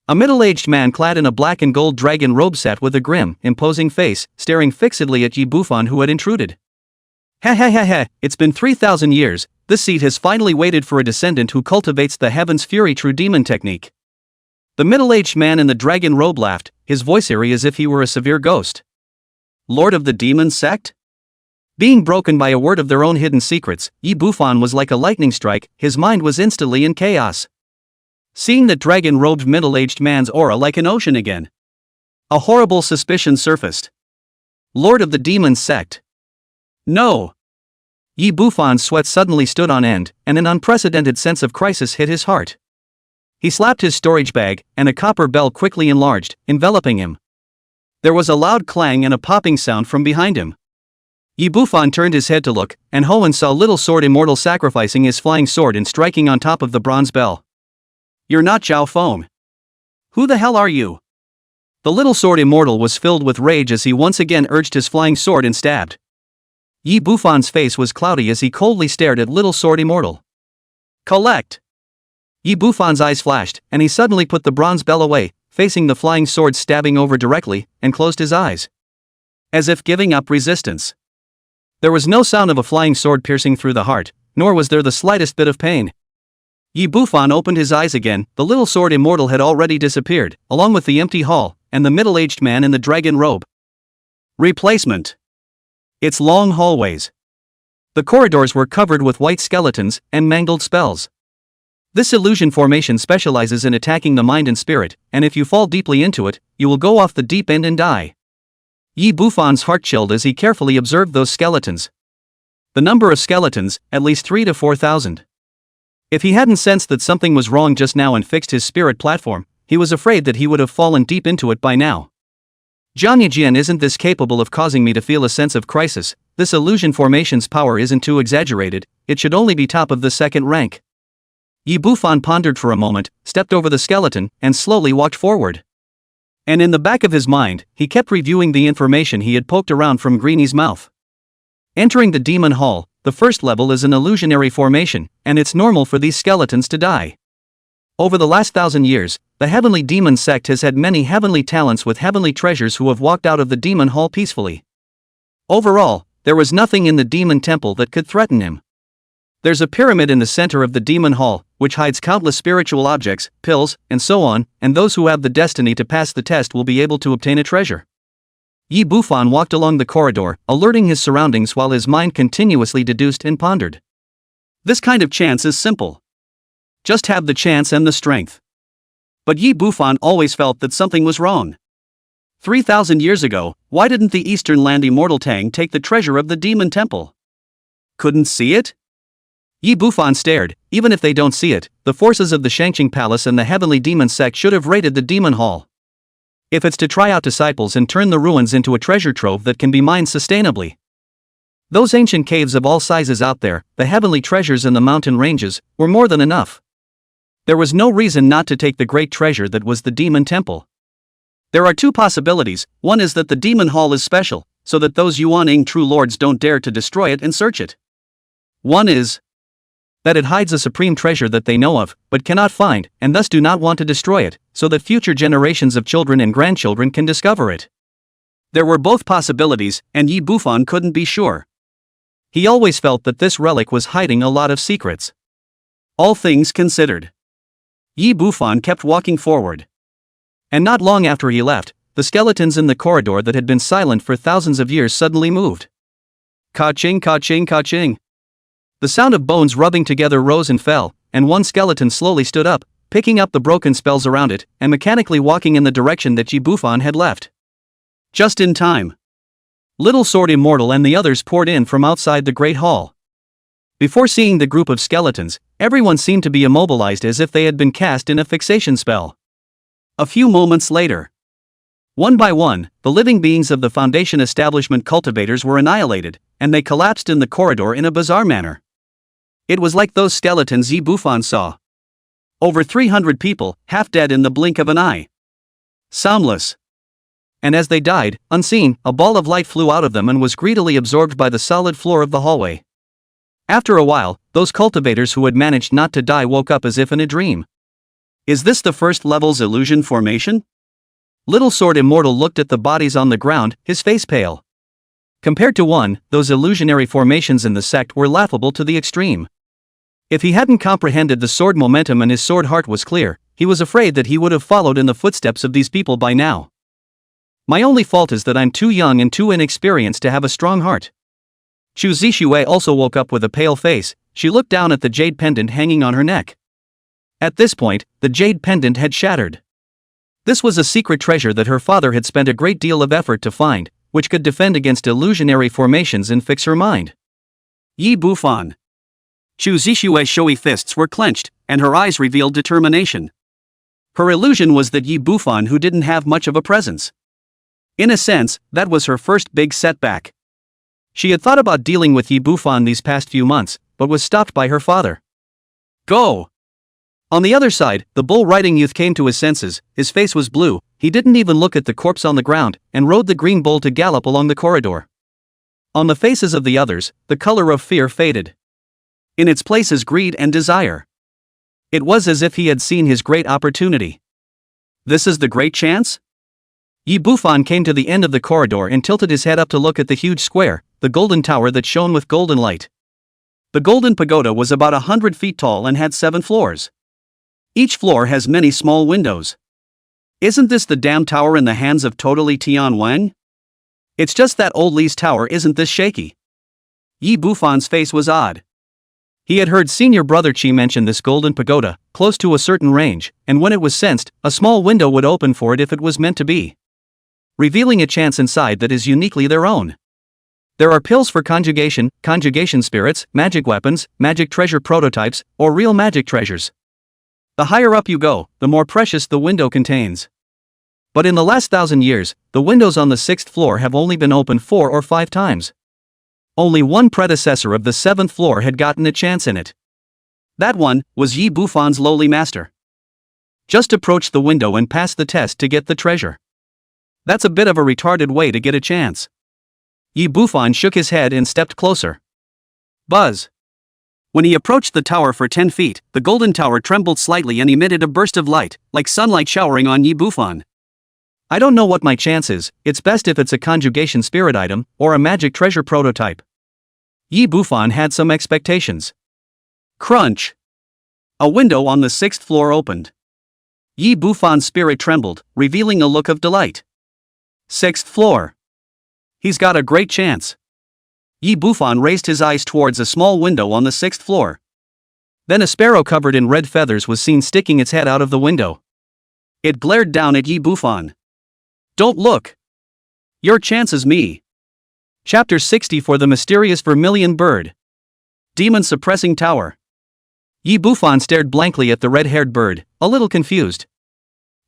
A middle-aged man clad in a black and gold dragon robe sat with a grim, imposing face, staring fixedly at Yi Bufan who had intruded. Ha ha ha ha, it's been 3,000 years, this seat has finally waited for a descendant who cultivates the heaven's fury true demon technique. The middle-aged man in the dragon robe laughed, his voice eerie as if he were a severe ghost. Lord of the demon sect? Being broken by a word of their own hidden secrets, Yi Bufan was like a lightning strike, his mind was instantly in chaos. Seeing the dragon-robed middle-aged man's aura like an ocean again, a horrible suspicion surfaced. Lord of the demon sect? No! Yi Bufan's sweat suddenly stood on end, and an unprecedented sense of crisis hit his heart. He slapped his storage bag, and a copper bell quickly enlarged, enveloping him. There was a loud clang and a popping sound from behind him. Yi Bufan turned his head to look, and Hoenn saw Little Sword Immortal sacrificing his flying sword and striking on top of the bronze bell. You're not Zhao Feng. Who the hell are you? The Little Sword Immortal was filled with rage as he once again urged his flying sword and stabbed. Yi Bufan's face was cloudy as he coldly stared at Little Sword Immortal. Collect! Yi Bufan's eyes flashed, and he suddenly put the bronze bell away, facing the flying sword stabbing over directly, and closed his eyes, as if giving up resistance. There was no sound of a flying sword piercing through the heart, nor was there the slightest bit of pain. Yi Bufan opened his eyes again, the Little Sword Immortal had already disappeared, along with the empty hall, and the middle-aged man in the dragon robe. Replacement. Its long hallways. The corridors were covered with white skeletons and mangled spells. This illusion formation specializes in attacking the mind and spirit, and if you fall deeply into it, you will go off the deep end and die. Yi Bufan's heart chilled as he carefully observed those skeletons. The number of skeletons, at least 3,000 to 4,000. If he hadn't sensed that something was wrong just now and fixed his spirit platform, he was afraid that he would have fallen deep into it by now. Jian Yijian isn't this capable of causing me to feel a sense of crisis, this illusion formation's power isn't too exaggerated, it should only be top of the second rank. Yi Bufan pondered for a moment, stepped over the skeleton, and slowly walked forward. And in the back of his mind, he kept reviewing the information he had poked around from Greeny's mouth. Entering the demon hall, the first level is an illusionary formation, and it's normal for these skeletons to die. Over the last 1,000 years, the heavenly demon sect has had many heavenly talents with heavenly treasures who have walked out of the demon hall peacefully. Overall, there was nothing in the demon temple that could threaten him. There's a pyramid in the center of the demon hall, which hides countless spiritual objects, pills, and so on, and those who have the destiny to pass the test will be able to obtain a treasure. Yi Bufan walked along the corridor, alerting his surroundings while his mind continuously deduced and pondered. This kind of chance is simple. Just have the chance and the strength. But Yi Bufan always felt that something was wrong. 3,000 years ago, why didn't the Eastern Land Immortal Tang take the treasure of the demon temple? Couldn't see it? Yi Bufan stared. Even if they don't see it, the forces of the Shangqing Palace and the Heavenly Demon Sect should have raided the Demon Hall. If it's to try out disciples and turn the ruins into a treasure trove that can be mined sustainably. Those ancient caves of all sizes out there, the heavenly treasures in the mountain ranges, were more than enough. There was no reason not to take the great treasure that was the Demon Temple. There are two possibilities. One is that the Demon Hall is special, so that those Yuan-ing true lords don't dare to destroy it and search it. One is that it hides a supreme treasure that they know of, but cannot find, and thus do not want to destroy it, so that future generations of children and grandchildren can discover it. There were both possibilities, and Yi Bufan couldn't be sure. He always felt that this relic was hiding a lot of secrets. All things considered, Yi Bufan kept walking forward. And not long after he left, the skeletons in the corridor that had been silent for thousands of years suddenly moved. Ka-ching, ka-ching, ka-ching. The sound of bones rubbing together rose and fell, and one skeleton slowly stood up, picking up the broken spells around it, and mechanically walking in the direction that Yi Bufan had left. Just in time. Little Sword Immortal and the others poured in from outside the Great Hall. Before seeing the group of skeletons, everyone seemed to be immobilized as if they had been cast in a fixation spell. A few moments later, One by one, the living beings of the Foundation establishment cultivators were annihilated, and they collapsed in the corridor in a bizarre manner. It was like those skeletons Yi Bufan saw. Over 300 people, half dead in the blink of an eye. Soundless. And as they died, unseen, a ball of light flew out of them and was greedily absorbed by the solid floor of the hallway. After a while, those cultivators who had managed not to die woke up as if in a dream. Is this the first level's illusion formation? Little Sword Immortal looked at the bodies on the ground, his face pale. Compared to one, those illusionary formations in the sect were laughable to the extreme. If he hadn't comprehended the sword momentum and his sword heart was clear, he was afraid that he would have followed in the footsteps of these people by now. My only fault is that I'm too young and too inexperienced to have a strong heart. Chu Zixue also woke up with a pale face. She looked down at the jade pendant hanging on her neck. At this point, the jade pendant had shattered. This was a secret treasure that her father had spent a great deal of effort to find, which could defend against illusionary formations and fix her mind. Yi Bufan. Chu Zixue's showy fists were clenched, and her eyes revealed determination. Her illusion was that Yi Bufan who didn't have much of a presence. In a sense, that was her first big setback. She had thought about dealing with Yi Bufan these past few months, but was stopped by her father. Go! On the other side, the bull-riding youth came to his senses. His face was blue, he didn't even look at the corpse on the ground, and rode the green bull to gallop along the corridor. On the faces of the others, the color of fear faded. In its place is greed and desire. It was as if he had seen his great opportunity. This is the great chance? Yi Bufan came to the end of the corridor and tilted his head up to look at the huge square, the golden tower that shone with golden light. The golden pagoda was about 100 feet tall and had 7 floors. Each floor has many small windows. Isn't this the damn tower in the hands of totally Tian Wang? It's just that old Li's tower isn't this shaky. Yi Bufan's face was odd. He had heard senior brother Qi mention this golden pagoda, close to a certain range, and when it was sensed, a small window would open for it if it was meant to be, revealing a chance inside that is uniquely their own. There are pills for conjugation, conjugation spirits, magic weapons, magic treasure prototypes, or real magic treasures. The higher up you go, the more precious the window contains. But in the last 1,000 years, the windows on the 6th floor have only been opened 4 or 5 times. Only one predecessor of the 7th floor had gotten a chance in it. That one was Yi Bufan's lowly master. Just approach the window and pass the test to get the treasure. That's a bit of a retarded way to get a chance. Yi Bufan shook his head and stepped closer. Buzz. When he approached the tower for 10 feet, the golden tower trembled slightly and emitted a burst of light, like sunlight showering on Yi Bufan. I don't know what my chance is. It's best if it's a conjugation spirit item, or a magic treasure prototype. Yi Bufan had some expectations. Crunch! A window on the 6th floor opened. Yi Bufan's spirit trembled, revealing a look of delight. 6th floor. He's got a great chance. Yi Bufan raised his eyes towards a small window on the 6th floor. Then a sparrow covered in red feathers was seen sticking its head out of the window. It glared down at Yi Bufan. Don't look. Your chance is me. Chapter 60 for the mysterious vermilion bird. Demon suppressing tower. Yi Bufan stared blankly at the red-haired bird, a little confused.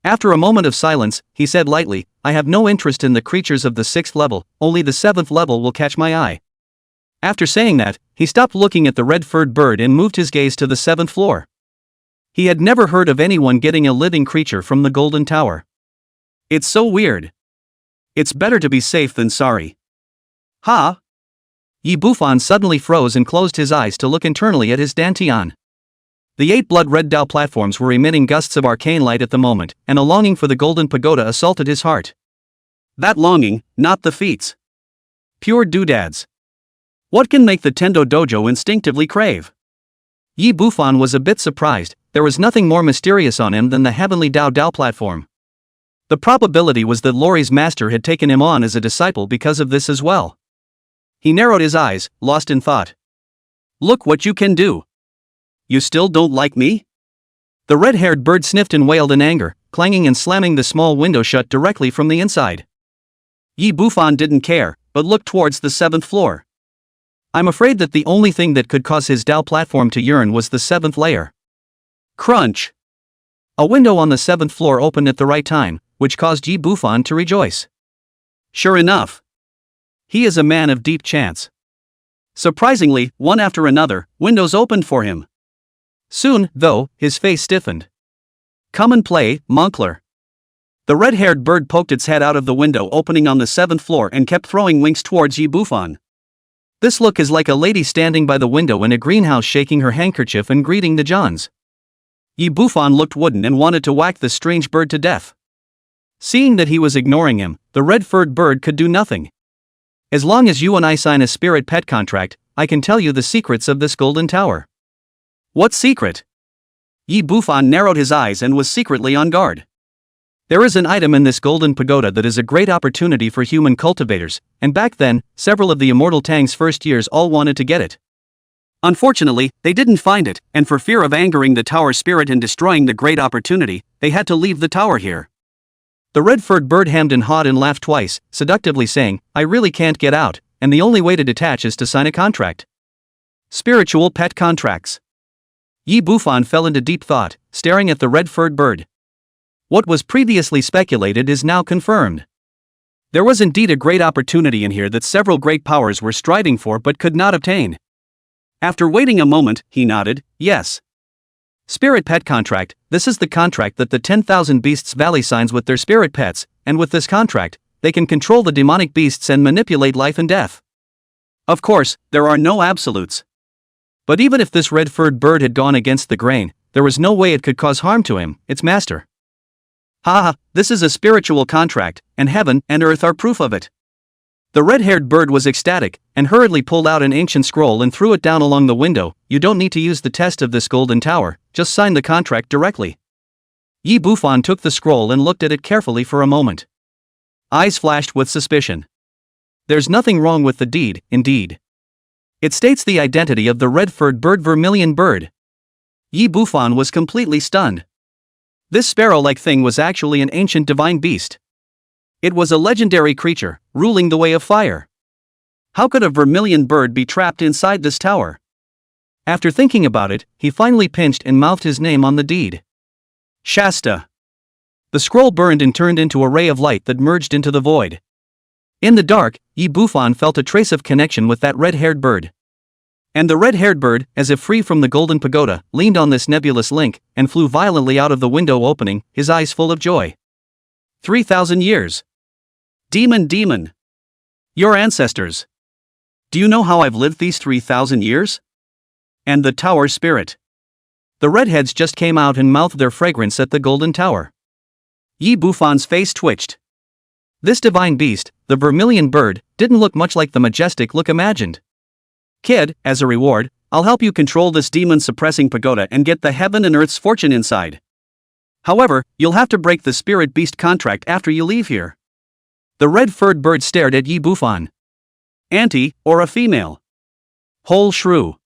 After a moment of silence, he said lightly, I have no interest in the creatures of the 6th level, only the 7th level will catch my eye. After saying that, he stopped looking at the red-furred bird and moved his gaze to the 7th floor. He had never heard of anyone getting a living creature from the Golden Tower. It's so weird. It's better to be safe than sorry. Ha! Yi Bufan suddenly froze and closed his eyes to look internally at his dantian. The 8 blood-red Dao platforms were emitting gusts of arcane light at the moment, and a longing for the golden pagoda assaulted his heart. That longing, not the feats. Pure doodads. What can make the Tendo Dojo instinctively crave? Yi Bufan was a bit surprised. There was nothing more mysterious on him than the heavenly Dao platform. The probability was that Lori's master had taken him on as a disciple because of this as well. He narrowed his eyes, lost in thought. Look what you can do. You still don't like me? The red-haired bird sniffed and wailed in anger, clanging and slamming the small window shut directly from the inside. Yi Bufan didn't care, but looked towards the 7th floor. I'm afraid that the only thing that could cause his Dao platform to yearn was the 7th layer. Crunch! A window on the 7th floor opened at the right time, which caused Yi Bufan to rejoice. Sure enough, he is a man of deep chance. Surprisingly, one after another, windows opened for him. Soon, though, his face stiffened. Come and play, Moncler. The red-haired bird poked its head out of the window opening on the 7th floor and kept throwing winks towards Yi Bufan. This look is like a lady standing by the window in a greenhouse shaking her handkerchief and greeting the Johns. Yi Bufan looked wooden and wanted to whack the strange bird to death. Seeing that he was ignoring him, the red-furred bird could do nothing. As long as you and I sign a spirit pet contract, I can tell you the secrets of this golden tower. What secret? Yi Bufan narrowed his eyes and was secretly on guard. There is an item in this golden pagoda that is a great opportunity for human cultivators, and back then, several of the immortal Tang's first years all wanted to get it. Unfortunately, they didn't find it, and for fear of angering the tower spirit and destroying the great opportunity, they had to leave the tower here. The red-furred bird hemmed and hawed and laughed twice, seductively saying, I really can't get out, and the only way to detach is to sign a contract. Spiritual pet contracts. Yi Bufan fell into deep thought, staring at the red-furred bird. What was previously speculated is now confirmed. There was indeed a great opportunity in here that several great powers were striving for but could not obtain. After waiting a moment, he nodded, yes. Spirit pet contract, this is the contract that the 10,000 Beasts Valley signs with their spirit pets, and with this contract, they can control the demonic beasts and manipulate life and death. Of course, there are no absolutes. But even if this red-furred bird had gone against the grain, there was no way it could cause harm to him, its master. Haha, this is a spiritual contract, and heaven and earth are proof of it. The red-haired bird was ecstatic, and hurriedly pulled out an ancient scroll and threw it down along the window. You don't need to use the test of this golden tower, just sign the contract directly. Yi Bufan took the scroll and looked at it carefully for a moment. Eyes flashed with suspicion. There's nothing wrong with the deed, indeed. It states the identity of the red-furred bird vermilion bird. Yi Bufan was completely stunned. This sparrow-like thing was actually an ancient divine beast. It was a legendary creature, ruling the way of fire. How could a vermilion bird be trapped inside this tower? After thinking about it, he finally pinched and mouthed his name on the deed. Shasta. The scroll burned and turned into a ray of light that merged into the void. In the dark, Yi Bufan felt a trace of connection with that red-haired bird. And the red-haired bird, as if free from the golden pagoda, leaned on this nebulous link, and flew violently out of the window opening, his eyes full of joy. 3,000 years. Demon. Your ancestors. Do you know how I've lived these 3,000 years? And the tower spirit. The redheads just came out and mouthed their fragrance at the golden tower. Yi Bufan's face twitched. This divine beast, the vermilion bird, didn't look much like the majestic look imagined. Kid, as a reward, I'll help you control this demon-suppressing pagoda and get the heaven and earth's fortune inside. However, you'll have to break the spirit beast contract after you leave here. The red-furred bird stared at Yi Bufan. Auntie, or a female? Whole shrew.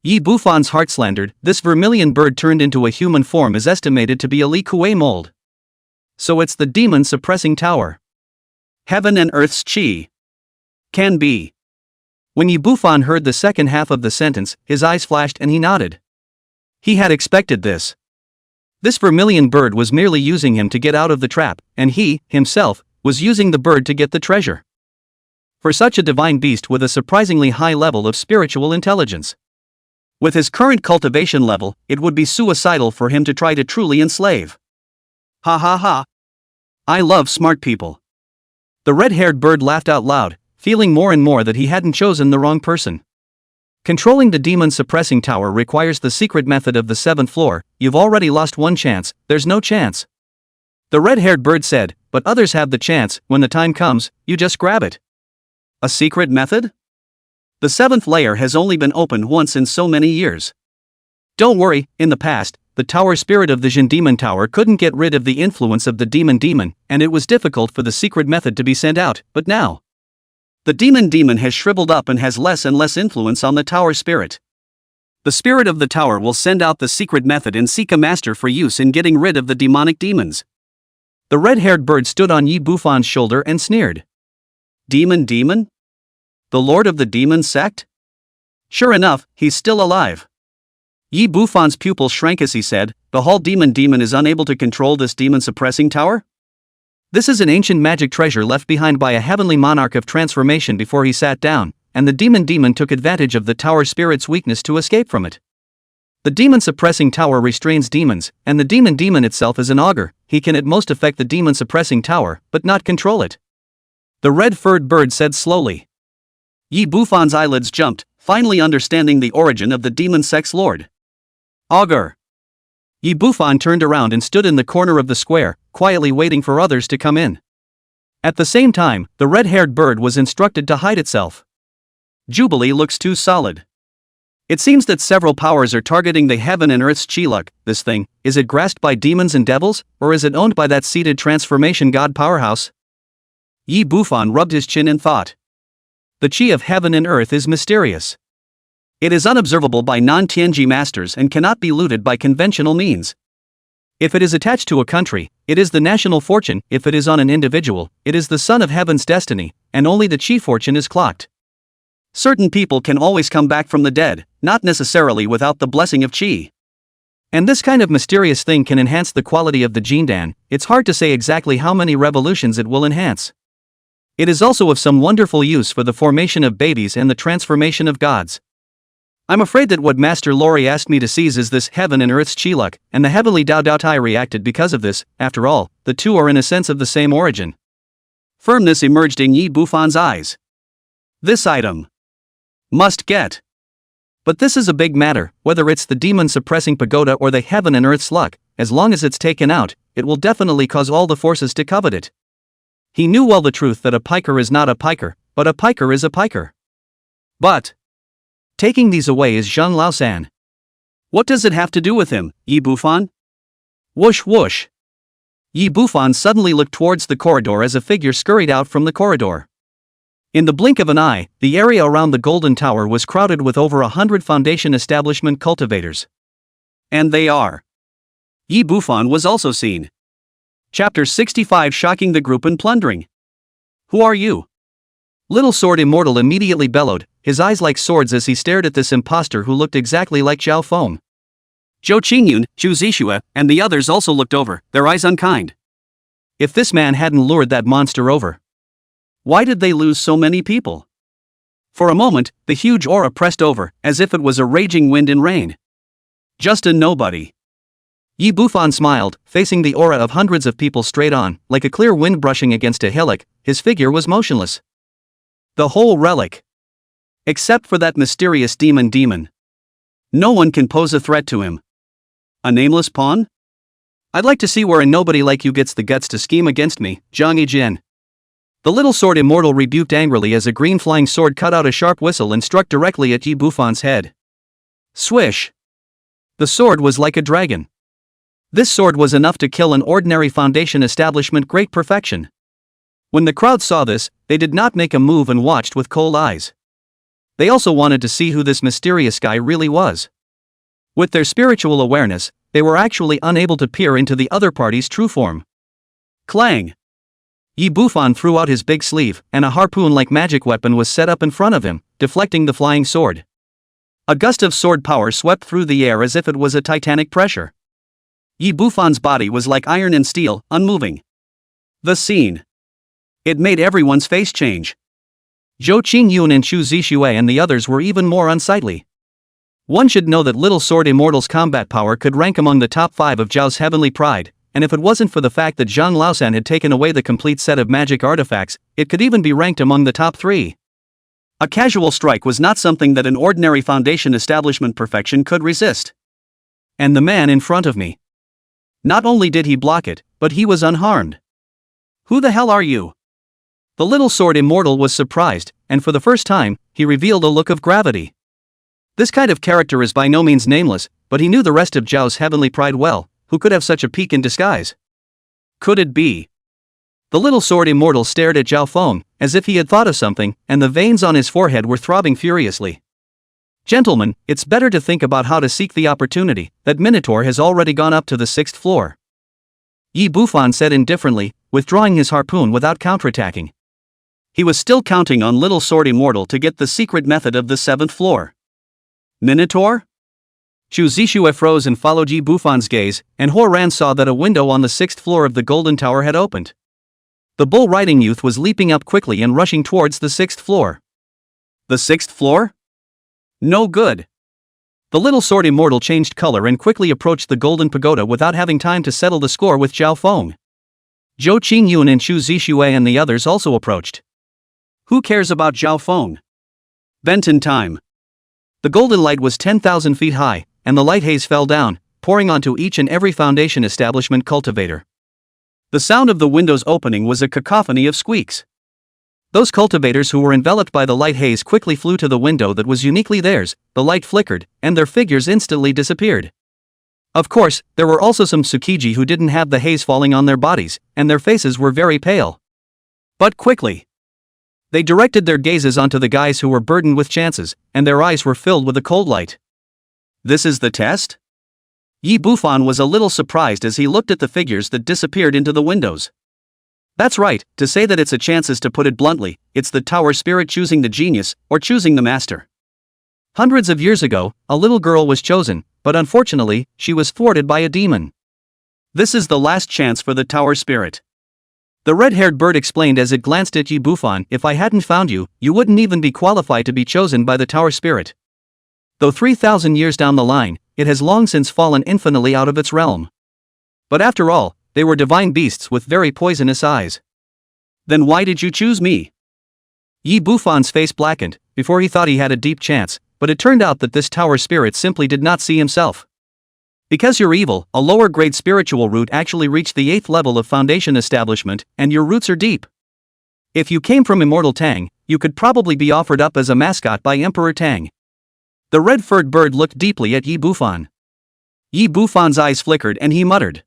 Yi Bufan's heart slandered. This vermilion bird turned into a human form is estimated to be a Li Kuei mold. So it's the demon-suppressing tower. Heaven and earth's chi. Can be. When Yi Bufan heard the second half of the sentence, his eyes flashed and he nodded. He had expected this. This vermilion bird was merely using him to get out of the trap, and he, himself, was using the bird to get the treasure. For such a divine beast with a surprisingly high level of spiritual intelligence. With his current cultivation level, it would be suicidal for him to try to truly enslave. Ha ha ha. I love smart people. The red-haired bird laughed out loud, feeling more and more that he hadn't chosen the wrong person. Controlling the demon-suppressing tower requires the secret method of the 7th floor. You've already lost one chance, there's no chance. The red-haired bird said, but others have the chance. When the time comes, you just grab it. A secret method? The 7th layer has only been opened once in so many years. Don't worry, in the past, the tower spirit of the Jin Demon Tower couldn't get rid of the influence of the demon, and it was difficult for the secret method to be sent out, but now the demon has shriveled up and has less and less influence on the tower spirit. The spirit of the tower will send out the secret method and seek a master for use in getting rid of the demonic demons. The red-haired bird stood on Yi Bufan's shoulder and sneered. Demon? The lord of the demon sect? Sure enough, he's still alive. Yi Bufan's pupil shrank as he said, the Hall demon is unable to control this demon-suppressing tower? This is an ancient magic treasure left behind by a heavenly monarch of transformation before he sat down, and the demon took advantage of the tower spirit's weakness to escape from it. The demon-suppressing tower restrains demons, and the demon itself is an augur. He can at most affect the demon-suppressing tower, but not control it. The red-furred bird said slowly. Yi Bufan's eyelids jumped, finally understanding the origin of the demon sex lord. Augur. Yi Bufan turned around and stood in the corner of the square, quietly waiting for others to come in. At the same time, the red-haired bird was instructed to hide itself. Jubilee looks too solid. It seems that several powers are targeting the heaven and earth's chi-luck. This thing, is it grasped by demons and devils, or is it owned by that seated transformation god powerhouse? Yi Bufan rubbed his chin in thought. The chi of heaven and earth is mysterious. It is unobservable by non-Tianji masters and cannot be looted by conventional means. If it is attached to a country, it is the national fortune. If it is on an individual, it is the son of heaven's destiny, and only the chi fortune is clocked. Certain people can always come back from the dead, not necessarily without the blessing of chi. And this kind of mysterious thing can enhance the quality of the jindan. It's hard to say exactly how many revolutions it will enhance. It is also of some wonderful use for the formation of babies and the transformation of gods. I'm afraid that what Master Lori asked me to seize is this heaven and earth's chi-luck, and the heavenly Dao Dao Tai reacted because of this. After all, the two are in a sense of the same origin. Firmness emerged in Yi Bufan's eyes. This item. Must get. But this is a big matter, whether it's the demon-suppressing pagoda or the heaven and earth's luck. As long as it's taken out, it will definitely cause all the forces to covet it. He knew well the truth that a piker is not a piker, but a piker is a piker. But taking these away is Zhang Laosan. What does it have to do with him, Yi Bufan? Whoosh whoosh. Yi Bufan suddenly looked towards the corridor as a figure scurried out from the corridor. In the blink of an eye, the area around the Golden Tower was crowded with over 100 Foundation establishment cultivators. And they are. Yi Bufan was also seen. Chapter 65 Shocking the group and plundering. Who are you? Little Sword Immortal immediately bellowed, his eyes like swords as he stared at this impostor who looked exactly like Zhao Feng. Zhou Qingyun, Zhu Zixue, and the others also looked over, their eyes unkind. If this man hadn't lured that monster over. Why did they lose so many people? For a moment, the huge aura pressed over, as if it was a raging wind and rain. Just a nobody. Yi Bufan smiled, facing the aura of hundreds of people straight on, like a clear wind brushing against a hillock. His figure was motionless. The whole relic. Except for that mysterious demon. No one can pose a threat to him. A nameless pawn? I'd like to see where a nobody like you gets the guts to scheme against me, Zhang Yijin. The Little Sword Immortal rebuked angrily as a green flying sword cut out a sharp whistle and struck directly at Yi Bufan's head. Swish! The sword was like a dragon. This sword was enough to kill an ordinary Foundation establishment great perfection. When the crowd saw this, they did not make a move and watched with cold eyes. They also wanted to see who this mysterious guy really was. With their spiritual awareness, they were actually unable to peer into the other party's true form. Clang! Yi Bufan threw out his big sleeve, and a harpoon-like magic weapon was set up in front of him, deflecting the flying sword. A gust of sword power swept through the air as if it was a titanic pressure. Yi Bufan's body was like iron and steel, unmoving. The scene. It made everyone's face change. Zhou Qingyun and Zhu Zixue and the others were even more unsightly. One should know that Little Sword Immortal's combat power could rank among the top 5 of Zhao's heavenly pride, and if it wasn't for the fact that Zhang Laosan had taken away the complete set of magic artifacts, it could even be ranked among the top 3. A casual strike was not something that an ordinary Foundation establishment perfection could resist. And the man in front of me. Not only did he block it, but he was unharmed. Who the hell are you? The Little Sword Immortal was surprised, and for the first time, he revealed a look of gravity. This kind of character is by no means nameless, but he knew the rest of Zhao's heavenly pride well. Who could have such a peak in disguise? Could it be? The Little Sword Immortal stared at Zhao Feng, as if he had thought of something, and the veins on his forehead were throbbing furiously. Gentlemen, it's better to think about how to seek the opportunity. That Minotaur has already gone up to the 6th floor. Yi Bufan said indifferently, withdrawing his harpoon without counterattacking. He was still counting on Little Sword Immortal to get the secret method of the 7th floor. Minotaur? Zhu Zixue froze and followed Yi Bufan's gaze, and Horan saw that a window on the 6th floor of the Golden Tower had opened. The bull riding youth was leaping up quickly and rushing towards the 6th floor. The 6th floor? No good. The little sword immortal changed color and quickly approached the golden pagoda without having time to settle the score with Zhao Feng. Zhou Qingyun and Chu Zixue and the others also approached. Who cares about Zhao Feng? Benton time. The golden light was 10,000 feet high, and the light haze fell down, pouring onto each and every foundation establishment cultivator. The sound of the windows opening was a cacophony of squeaks. Those cultivators who were enveloped by the light haze quickly flew to the window that was uniquely theirs, the light flickered, and their figures instantly disappeared. Of course, there were also some Tsukiji who didn't have the haze falling on their bodies, and their faces were very pale. But quickly, they directed their gazes onto the guys who were burdened with chances, and their eyes were filled with a cold light. This is the test? Yi Bufan was a little surprised as he looked at the figures that disappeared into the windows. That's right, to say that it's a chance is to put it bluntly, it's the tower spirit choosing the genius, or choosing the master. Hundreds of years ago, a little girl was chosen, but unfortunately, she was thwarted by a demon. This is the last chance for the tower spirit. The red-haired bird explained as it glanced at Yi Bufan. If I hadn't found you, you wouldn't even be qualified to be chosen by the tower spirit. Though 3,000 years down the line, it has long since fallen infinitely out of its realm. But after all, they were divine beasts with very poisonous eyes. Then why did you choose me? Yi Bufan's face blackened. Before he thought he had a deep chance, but it turned out that this tower spirit simply did not see himself. Because you're evil, a lower grade spiritual root actually reached the 8th level of foundation establishment, and your roots are deep. If you came from Immortal Tang, you could probably be offered up as a mascot by Emperor Tang. The red-furred bird looked deeply at Yi Bufan. Yi Bufan's eyes flickered and he muttered.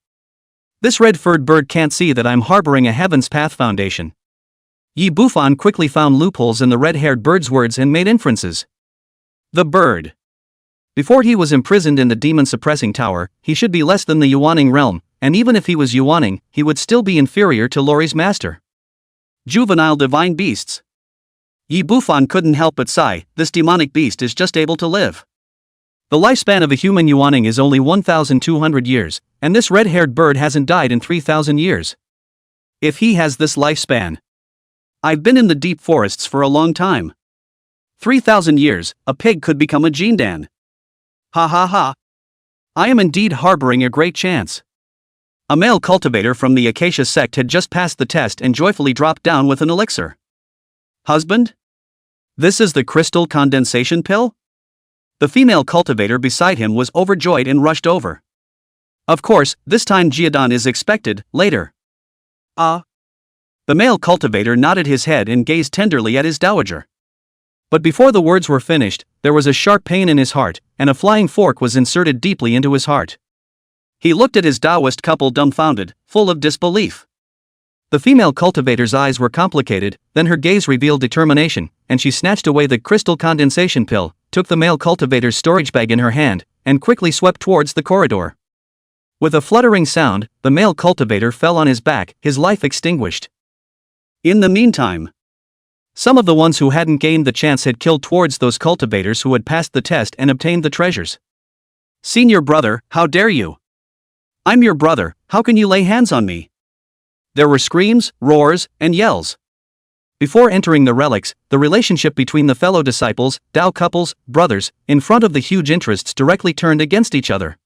This red-furred bird can't see that I'm harboring a Heaven's Path foundation. Yi Bufan quickly found loopholes in the red-haired bird's words and made inferences. The bird. Before he was imprisoned in the demon-suppressing tower, he should be less than the Yuaning realm, and even if he was Yuaning, he would still be inferior to Lori's master. Juvenile divine beasts. Yi Bufan couldn't help but sigh. This demonic beast is just able to live. The lifespan of a human Yuaning is only 1,200 years, and this red-haired bird hasn't died in 3,000 years. If he has this lifespan. I've been in the deep forests for a long time. 3,000 years, a pig could become a Jindan. Ha ha ha. I am indeed harboring a great chance. A male cultivator from the Acacia sect had just passed the test and joyfully dropped down with an elixir. Husband? This is the crystal condensation pill? The female cultivator beside him was overjoyed and rushed over. Of course, this time Jiadan is expected, later. Ah. The male cultivator nodded his head and gazed tenderly at his dowager. But before the words were finished, there was a sharp pain in his heart, and a flying fork was inserted deeply into his heart. He looked at his Taoist couple dumbfounded, full of disbelief. The female cultivator's eyes were complicated, then her gaze revealed determination, and she snatched away the crystal condensation pill, took the male cultivator's storage bag in her hand, and quickly swept towards the corridor. With a fluttering sound, the male cultivator fell on his back, his life extinguished. In the meantime, some of the ones who hadn't gained the chance had killed towards those cultivators who had passed the test and obtained the treasures. Senior brother, how dare you? I'm your brother, how can you lay hands on me? There were screams, roars, and yells. Before entering the relics, the relationship between the fellow disciples, Tao couples, brothers, in front of the huge interests directly turned against each other.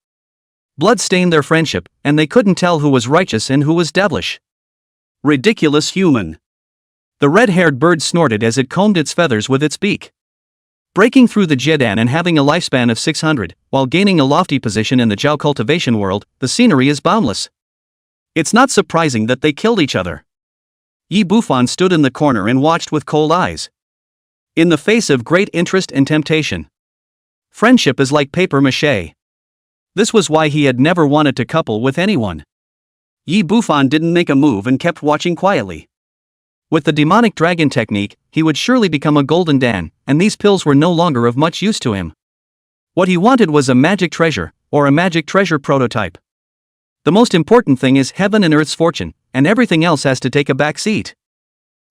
Blood stained their friendship, and they couldn't tell who was righteous and who was devilish. Ridiculous human. The red-haired bird snorted as it combed its feathers with its beak. Breaking through the Jedan and having a lifespan of 600, while gaining a lofty position in the Jiao cultivation world, the scenery is boundless. It's not surprising that they killed each other. Yi Bufan stood in the corner and watched with cold eyes. In the face of great interest and temptation. Friendship is like paper mache. This was why he had never wanted to couple with anyone. Yi Bufan didn't make a move and kept watching quietly. With the demonic dragon technique, he would surely become a golden Dan, and these pills were no longer of much use to him. What he wanted was a magic treasure, or a magic treasure prototype. The most important thing is heaven and earth's fortune, and everything else has to take a back seat.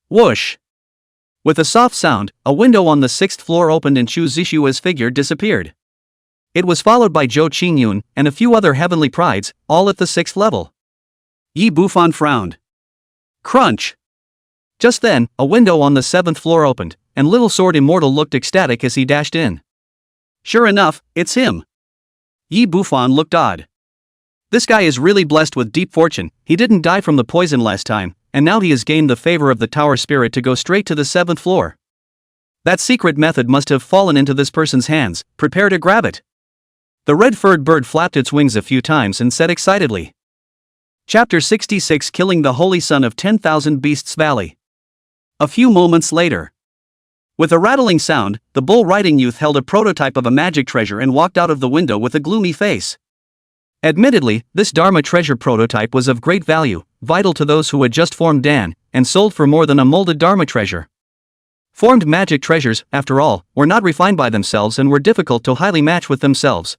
Whoosh! With a soft sound, a window on the 6th floor opened and Chu Zixue's figure disappeared. It was followed by Zhou Qingyun and a few other heavenly prides, all at the 6th level. Yi Bufan frowned. Crunch! Just then, a window on the 7th floor opened, and Little Sword Immortal looked ecstatic as he dashed in. Sure enough, it's him. Yi Bufan looked odd. This guy is really blessed with deep fortune. He didn't die from the poison last time, and now he has gained the favor of the tower spirit to go straight to the 7th floor. That secret method must have fallen into this person's hands. Prepare to grab it. The red-furred bird flapped its wings a few times and said excitedly. Chapter 66, Killing the Holy Son of 10,000 Beasts Valley. A few moments later. With a rattling sound, the bull-riding youth held a prototype of a magic treasure and walked out of the window with a gloomy face. Admittedly, this Dharma treasure prototype was of great value, vital to those who had just formed Dan, and sold for more than a molded Dharma treasure. Formed magic treasures, after all, were not refined by themselves and were difficult to highly match with themselves.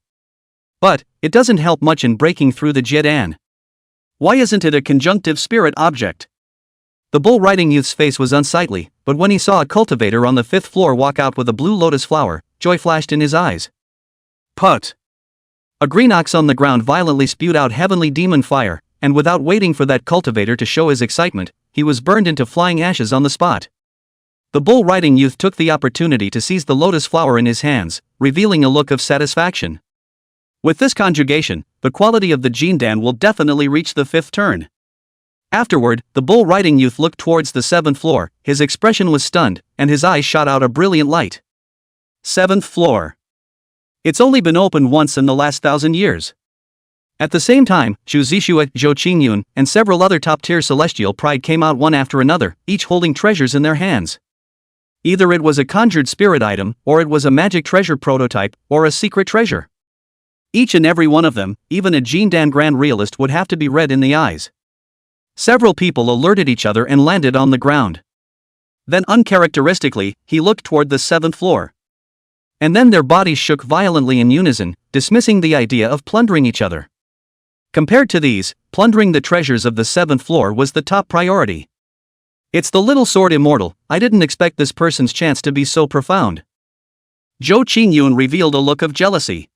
But, it doesn't help much in breaking through the Jiedan. Why isn't it a conjunctive spirit object? The bull-riding youth's face was unsightly, but when he saw a cultivator on the 5th floor walk out with a blue lotus flower, joy flashed in his eyes. Put! A green ox on the ground violently spewed out heavenly demon fire, and without waiting for that cultivator to show his excitement, he was burned into flying ashes on the spot. The bull-riding youth took the opportunity to seize the lotus flower in his hands, revealing a look of satisfaction. With this conjugation, the quality of the Jindan will definitely reach the 5th turn. Afterward, the bull-riding youth looked towards the 7th floor, his expression was stunned, and his eyes shot out a brilliant light. 7th floor. It's only been opened once in the last 1,000 years. At the same time, Zhu Zixue, Zhou Qingyun, and several other top-tier celestial pride came out one after another, each holding treasures in their hands. Either it was a conjured spirit item, or it was a magic treasure prototype, or a secret treasure. Each and every one of them, even a Jindan Grand Realist, would have to be red in the eyes. Several people alerted each other and landed on the ground. Then uncharacteristically, he looked toward the 7th floor. And then their bodies shook violently in unison, dismissing the idea of plundering each other. Compared to these, plundering the treasures of the 7th floor was the top priority. It's the Little Sword Immortal. I didn't expect this person's chance to be so profound. Zhou Qingyun revealed a look of jealousy.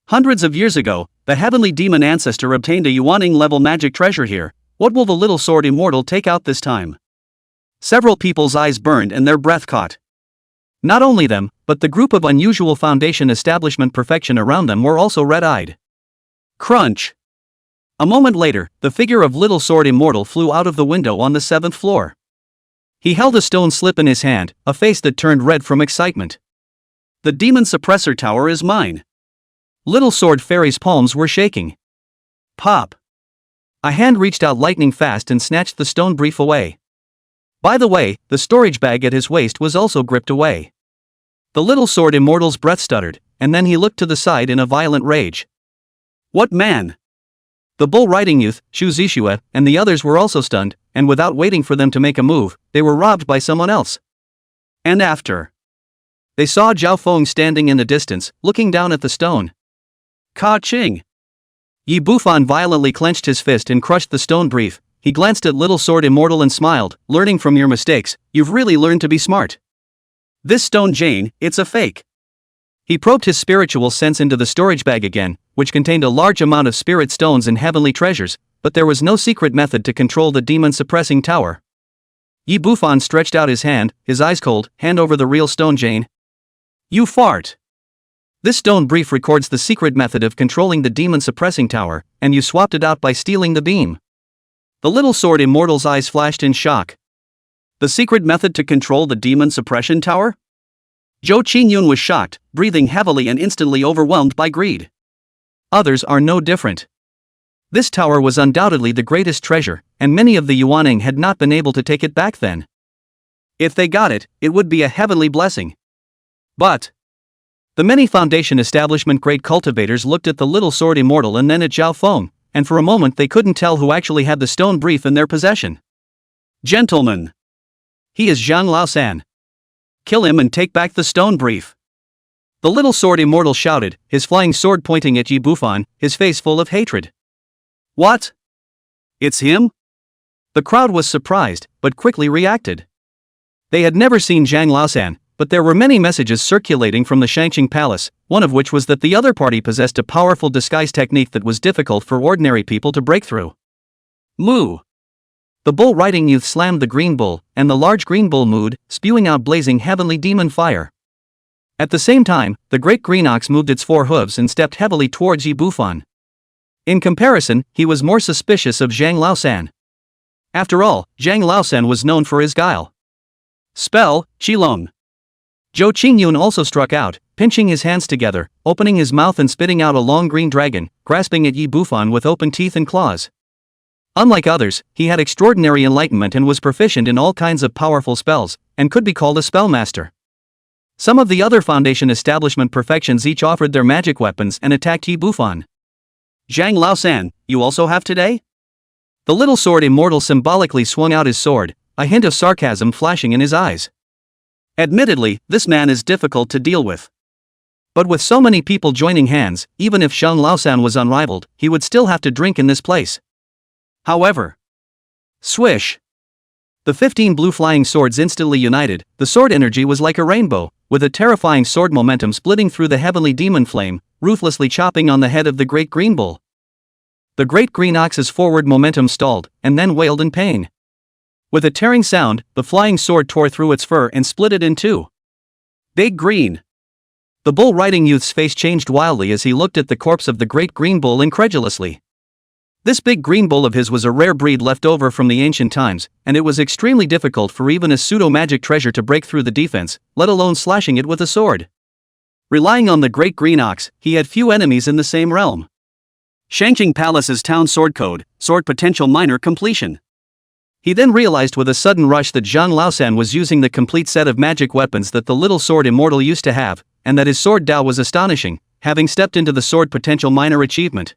Hundreds of years ago, the heavenly demon ancestor obtained a Yuaning-level magic treasure here. What will the Little Sword Immortal take out this time? Several people's eyes burned and their breath caught. Not only them, but the group of unusual foundation establishment perfection around them were also red-eyed. Crunch! A moment later, the figure of Little Sword Immortal flew out of the window on the 7th floor. He held a stone slip in his hand, a face that turned red from excitement. The demon suppressor tower is mine. Little Sword Fairy's palms were shaking. Pop! A hand reached out lightning fast and snatched the stone brief away. By the way, the storage bag at his waist was also gripped away. The Little Sword Immortal's breath stuttered, and then he looked to the side in a violent rage. What man? The bull-riding youth, Zhu Zixue, and the others were also stunned, and without waiting for them to make a move, they were robbed by someone else. And after. They saw Zhao Feng standing in the distance, looking down at the stone. Ka-ching! Yi Bufan violently clenched his fist and crushed the stone brief. He glanced at Little Sword Immortal and smiled. Learning from your mistakes, you've really learned to be smart. This stone Jane, it's a fake. He probed his spiritual sense into the storage bag again, which contained a large amount of spirit stones and heavenly treasures, but there was no secret method to control the demon-suppressing tower. Yi Bufan stretched out his hand, his eyes cold. Hand over the real stone Jane. You fart. This stone brief records the secret method of controlling the demon-suppressing tower, and you swapped it out by stealing the beam. The Little Sword Immortal's eyes flashed in shock. The secret method to control the demon suppression tower? Zhou Qingyun was shocked, breathing heavily and instantly overwhelmed by greed. Others are no different. This tower was undoubtedly the greatest treasure, and many of the Yuaning had not been able to take it back then. If they got it, it would be a heavenly blessing. But the many foundation establishment great cultivators looked at the Little Sword Immortal and then at Zhao Feng, and for a moment they couldn't tell who actually had the stone brief in their possession. Gentlemen! He is Zhang Laosan. Kill him and take back the stone brief. The Little Sword Immortal shouted, his flying sword pointing at Yi Bufan, his face full of hatred. What? It's him? The crowd was surprised, but quickly reacted. They had never seen Zhang Laosan, but there were many messages circulating from the Shangqing Palace, one of which was that the other party possessed a powerful disguise technique that was difficult for ordinary people to break through. Moo! The bull riding youth slammed the green bull, and the large green bull moved, spewing out blazing heavenly demon fire. At the same time, the great green ox moved its four hooves and stepped heavily towards Yi Bufan. In comparison, he was more suspicious of Zhang Laosan. After all, Zhang Laosan was known for his guile. Spell, Qilong. Zhou Qingyun also struck out, pinching his hands together, opening his mouth and spitting out a long green dragon, grasping at Yi Bufan with open teeth and claws. Unlike others, he had extraordinary enlightenment and was proficient in all kinds of powerful spells, and could be called a spellmaster. Some of the other Foundation establishment perfections each offered their magic weapons and attacked Yi Bufan. Zhang Laosan, you also have today? The little sword immortal symbolically swung out his sword, a hint of sarcasm flashing in his eyes. Admittedly, this man is difficult to deal with. But with so many people joining hands, even if Zhang Laosan was unrivaled, he would still have to drink in this place. However, swish! The 15 blue flying swords instantly united. The sword energy was like a rainbow, with a terrifying sword momentum splitting through the heavenly demon flame, ruthlessly chopping on the head of the great green bull. The great green ox's forward momentum stalled, and then wailed in pain. With a tearing sound, the flying sword tore through its fur and split it in two. Big green! The bull riding youth's face changed wildly as he looked at the corpse of the great green bull incredulously. This big green bull of his was a rare breed left over from the ancient times, and it was extremely difficult for even a pseudo-magic treasure to break through the defense, let alone slashing it with a sword. Relying on the great green ox, he had few enemies in the same realm. Shangqing Palace's town sword code, sword potential minor completion. He then realized with a sudden rush that Zhang Laosan was using the complete set of magic weapons that the little sword immortal used to have, and that his sword Dao was astonishing, having stepped into the sword potential minor achievement.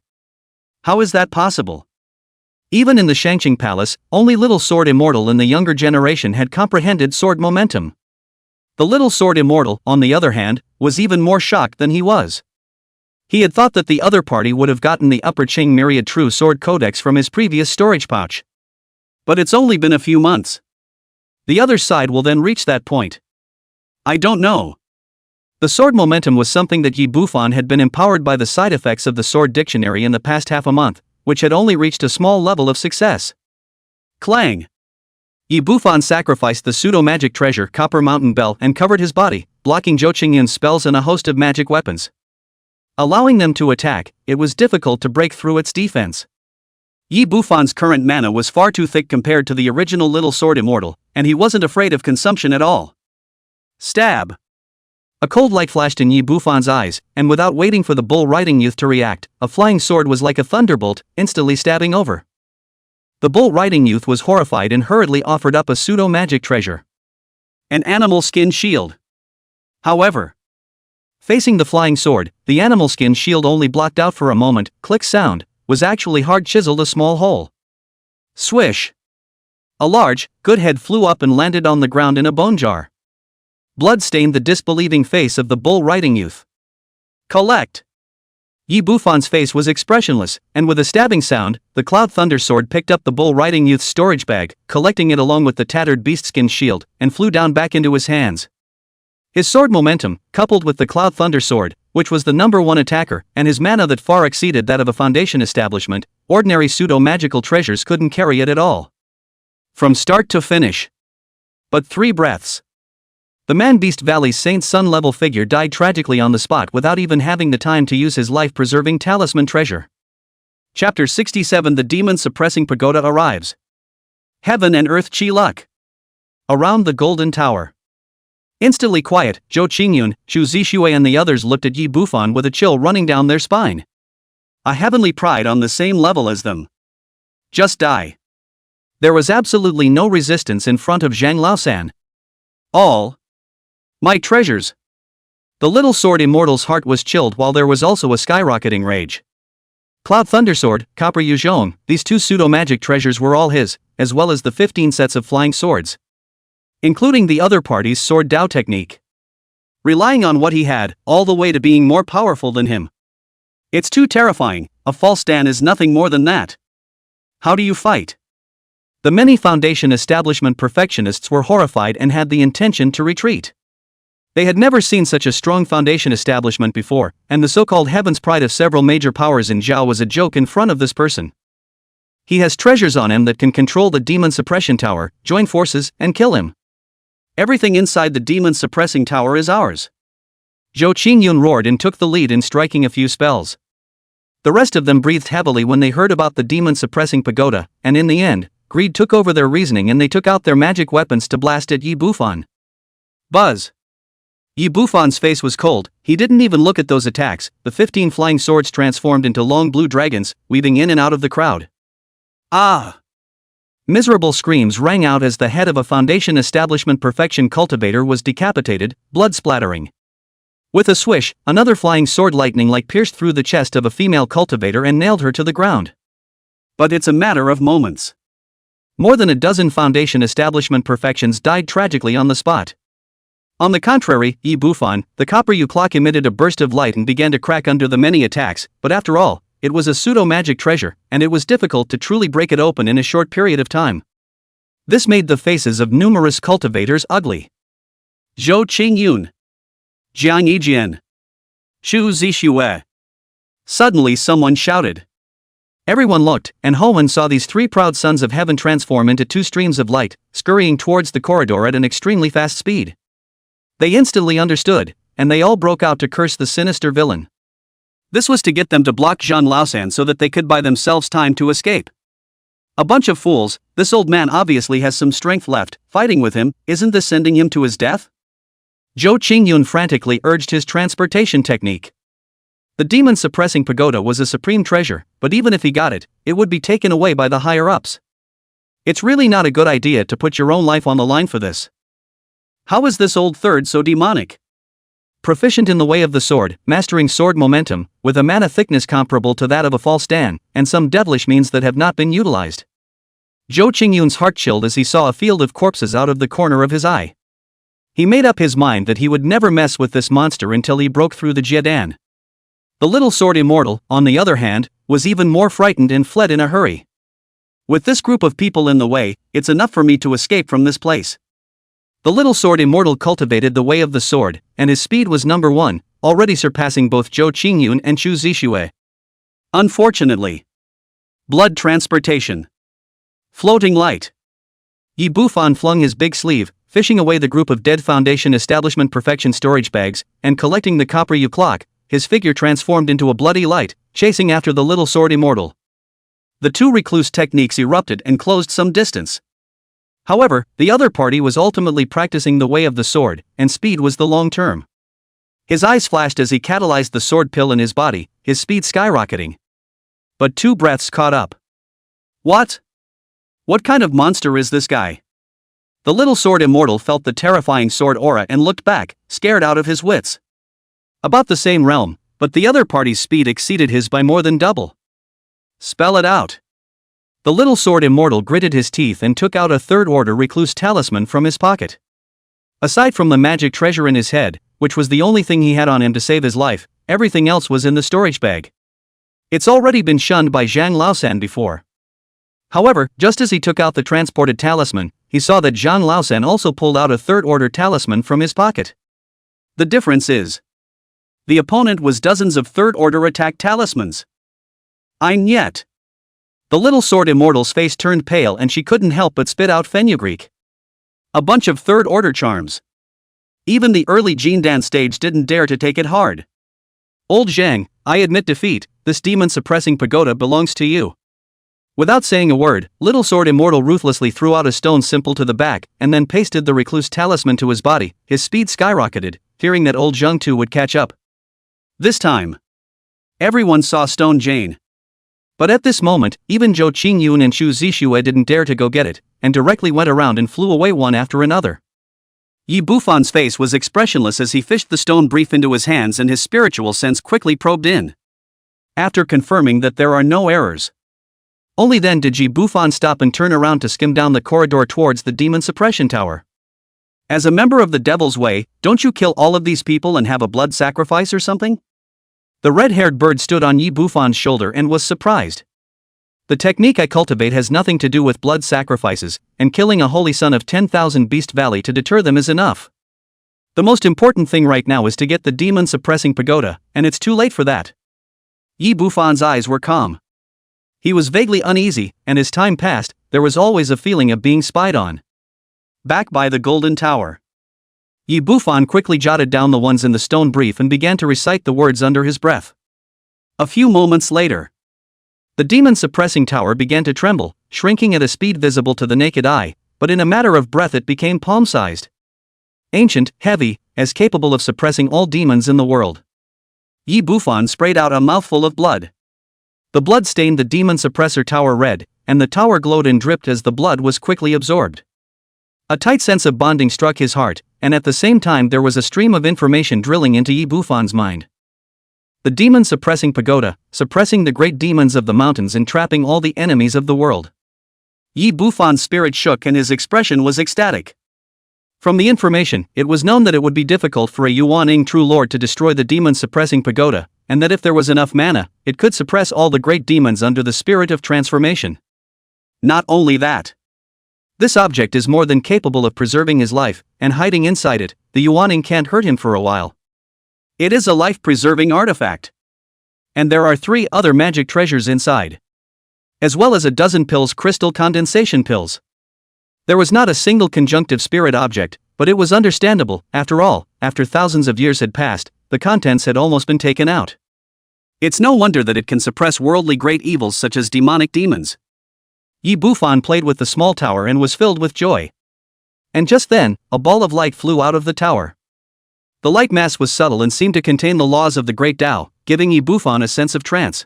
How is that possible? Even in the Shangqing Palace, only little sword immortal in the younger generation had comprehended sword momentum. The little sword immortal, on the other hand, was even more shocked than he was. He had thought that the other party would have gotten the Upper Qing Myriad True Sword Codex from his previous storage pouch. But it's only been a few months. The other side will then reach that point. I don't know. The sword momentum was something that Yi Bufan had been empowered by the side effects of the sword dictionary in the past half a month, which had only reached a small level of success. Clang! Yi Bufan sacrificed the pseudo-magic treasure Copper Mountain Bell and covered his body, blocking Zhou Qingyun's spells and a host of magic weapons. Allowing them to attack, it was difficult to break through its defense. Yi Bufan's current mana was far too thick compared to the original little sword immortal, and he wasn't afraid of consumption at all. Stab! A cold light flashed in Yi Bufan's eyes, and without waiting for the bull riding youth to react, a flying sword was like a thunderbolt, instantly stabbing over. The bull riding youth was horrified and hurriedly offered up a pseudo-magic treasure. An animal skin shield. However, facing the flying sword, the animal skin shield only blocked out for a moment, click sound, was actually hard chiseled a small hole. Swish! A large, good head flew up and landed on the ground in a bone jar. Blood stained the disbelieving face of the bull riding youth. Collect! Yi Bufan's face was expressionless, and with a stabbing sound, the Cloud Thunder Sword picked up the bull riding youth's storage bag, collecting it along with the tattered beastskin shield, and flew down back into his hands. His sword momentum, coupled with the Cloud Thunder Sword, which was the #1 attacker, and his mana that far exceeded that of a Foundation establishment, ordinary pseudo-magical treasures couldn't carry it at all. From start to finish. But 3 breaths. The Man-Beast Valley's Saint Sun-level figure died tragically on the spot without even having the time to use his life-preserving talisman treasure. Chapter 67 The Demon-Suppressing Pagoda arrives. Heaven and Earth Chi Luck. Around the Golden Tower. Instantly quiet, Zhou Qingyun, Xu Zixue and the others looked at Yi Bufan with a chill running down their spine. A heavenly pride on the same level as them. Just die. There was absolutely no resistance in front of Zhang Laosan. All my treasures. The little sword immortal's heart was chilled while there was also a skyrocketing rage. Cloud Thundersword, Copper Yuzhong, these 2 pseudo-magic treasures were all his, as well as the 15 sets of flying swords. Including the other party's sword Dao technique. Relying on what he had, all the way to being more powerful than him. It's too terrifying, a false stand is nothing more than that. How do you fight? The many Foundation establishment perfectionists were horrified and had the intention to retreat. They had never seen such a strong Foundation establishment before, and the so-called Heaven's Pride of several major powers in Zhao was a joke in front of this person. He has treasures on him that can control the demon suppression tower, join forces, and kill him. Everything inside the demon suppressing tower is ours. Zhou Qingyun roared and took the lead in striking a few spells. The rest of them breathed heavily when they heard about the demon suppressing pagoda, and in the end, greed took over their reasoning and they took out their magic weapons to blast at Yi Bufan. Buzz! Yi Bufan's face was cold. He didn't even look at those attacks. The 15 flying swords transformed into long blue dragons, weaving in and out of the crowd. Ah! Miserable screams rang out as the head of a foundation establishment perfection cultivator was decapitated, blood splattering. With a swish, another flying sword lightning-like pierced through the chest of a female cultivator and nailed her to the ground. But it's a matter of moments. More than a dozen foundation establishment perfections died tragically on the spot. On the contrary, Yi Bufan, the copper U clock emitted a burst of light and began to crack under the many attacks, but after all, it was a pseudo-magic treasure, and it was difficult to truly break it open in a short period of time. This made the faces of numerous cultivators ugly. Zhou Qingyun, Jiang Yijian, Shu Zixue. Suddenly someone shouted. Everyone looked, and Hoenn saw these three proud sons of heaven transform into two streams of light, scurrying towards the corridor at an extremely fast speed. They instantly understood, and they all broke out to curse the sinister villain. This was to get them to block Zhang Laosan so that they could buy themselves time to escape. A bunch of fools. This old man obviously has some strength left. Fighting with him, isn't this sending him to his death? Zhou Qingyun frantically urged his transportation technique. The demon-suppressing pagoda was a supreme treasure, but even if he got it, it would be taken away by the higher-ups. It's really not a good idea to put your own life on the line for this. How is this old third so demonic? Proficient in the way of the sword, mastering sword momentum, with a mana thickness comparable to that of a false Dan, and some devilish means that have not been utilized. Zhou Qingyun's heart chilled as he saw a field of corpses out of the corner of his eye. He made up his mind that he would never mess with this monster until he broke through the Jiedan. The little sword immortal, on the other hand, was even more frightened and fled in a hurry. With this group of people in the way, it's enough for me to escape from this place. The little sword immortal cultivated the way of the sword, and his speed was number 1, already surpassing both Zhou Qingyun and Shu Zixue. Unfortunately. Blood transportation. Floating light. Yi Bufan flung his big sleeve, fishing away the group of dead foundation establishment perfection storage bags, and collecting the copper U clock, his figure transformed into a bloody light, chasing after the little sword immortal. The two recluse techniques erupted and closed some distance. However, the other party was ultimately practicing the way of the sword, and speed was the long term. His eyes flashed as he catalyzed the sword pill in his body, his speed skyrocketing. But two breaths caught up. What? What kind of monster is this guy? The little sword immortal felt the terrifying sword aura and looked back, scared out of his wits. About the same realm, but the other party's speed exceeded his by more than double. Spell it out. The little sword immortal gritted his teeth and took out a third-order recluse talisman from his pocket. Aside from the magic treasure in his head, which was the only thing he had on him to save his life, everything else was in the storage bag. It's already been shunned by Zhang Laosan before. However, just as he took out the transported talisman, he saw that Zhang Laosan also pulled out a third-order talisman from his pocket. The difference is, the opponent was dozens of third-order attack talismans. Ein yet. The little sword immortal's face turned pale and she couldn't help but spit out fenugreek. A bunch of third-order charms. Even the early Jindan stage didn't dare to take it hard. Old Zhang, I admit defeat, this demon-suppressing pagoda belongs to you. Without saying a word, little sword immortal ruthlessly threw out a stone simple to the back and then pasted the recluse talisman to his body. His speed skyrocketed, fearing that old Zhang too would catch up. This time, everyone saw Stone Jane. But at this moment, even Zhou Qingyun and Shu Zixue didn't dare to go get it, and directly went around and flew away one after another. Yi Bufan's face was expressionless as he fished the stone brief into his hands and his spiritual sense quickly probed in. After confirming that there are no errors. Only then did Yi Bufan stop and turn around to skim down the corridor towards the demon suppression tower. As a member of the Devil's Way, don't you kill all of these people and have a blood sacrifice or something? The red-haired bird stood on Yi Bufan's shoulder and was surprised. The technique I cultivate has nothing to do with blood sacrifices, and killing a holy son of 10,000 Beast Valley to deter them is enough. The most important thing right now is to get the demon-suppressing pagoda, and it's too late for that. Yi Bufan's eyes were calm. He was vaguely uneasy, and as time passed, there was always a feeling of being spied on. Back by the Golden Tower. Yi Bufan quickly jotted down the ones in the stone brief and began to recite the words under his breath. A few moments later, the demon-suppressing tower began to tremble, shrinking at a speed visible to the naked eye, but in a matter of breath it became palm-sized. Ancient, heavy, as capable of suppressing all demons in the world. Yi Bufan sprayed out a mouthful of blood. The blood stained the demon suppressor tower red, and the tower glowed and dripped as the blood was quickly absorbed. A tight sense of bonding struck his heart, and at the same time there was a stream of information drilling into Yi Bufan's mind. The demon-suppressing pagoda, suppressing the great demons of the mountains and trapping all the enemies of the world. Yi Bufan's spirit shook and his expression was ecstatic. From the information, it was known that it would be difficult for a Yuan-ing true lord to destroy the demon-suppressing pagoda, and that if there was enough mana, it could suppress all the great demons under the spirit of transformation. Not only that. This object is more than capable of preserving his life, and hiding inside it, the Yuan-ing can't hurt him for a while. It is a life-preserving artifact. And there are 3 other magic treasures inside. As well as a dozen pills, crystal condensation pills. There was not a single conjunctive spirit object, but it was understandable. After all, after thousands of years had passed, the contents had almost been taken out. It's no wonder that it can suppress worldly great evils such as demonic demons. Yi Bufan played with the small tower and was filled with joy. And just then, a ball of light flew out of the tower. The light mass was subtle and seemed to contain the laws of the great Tao, giving Yi Bufan a sense of trance.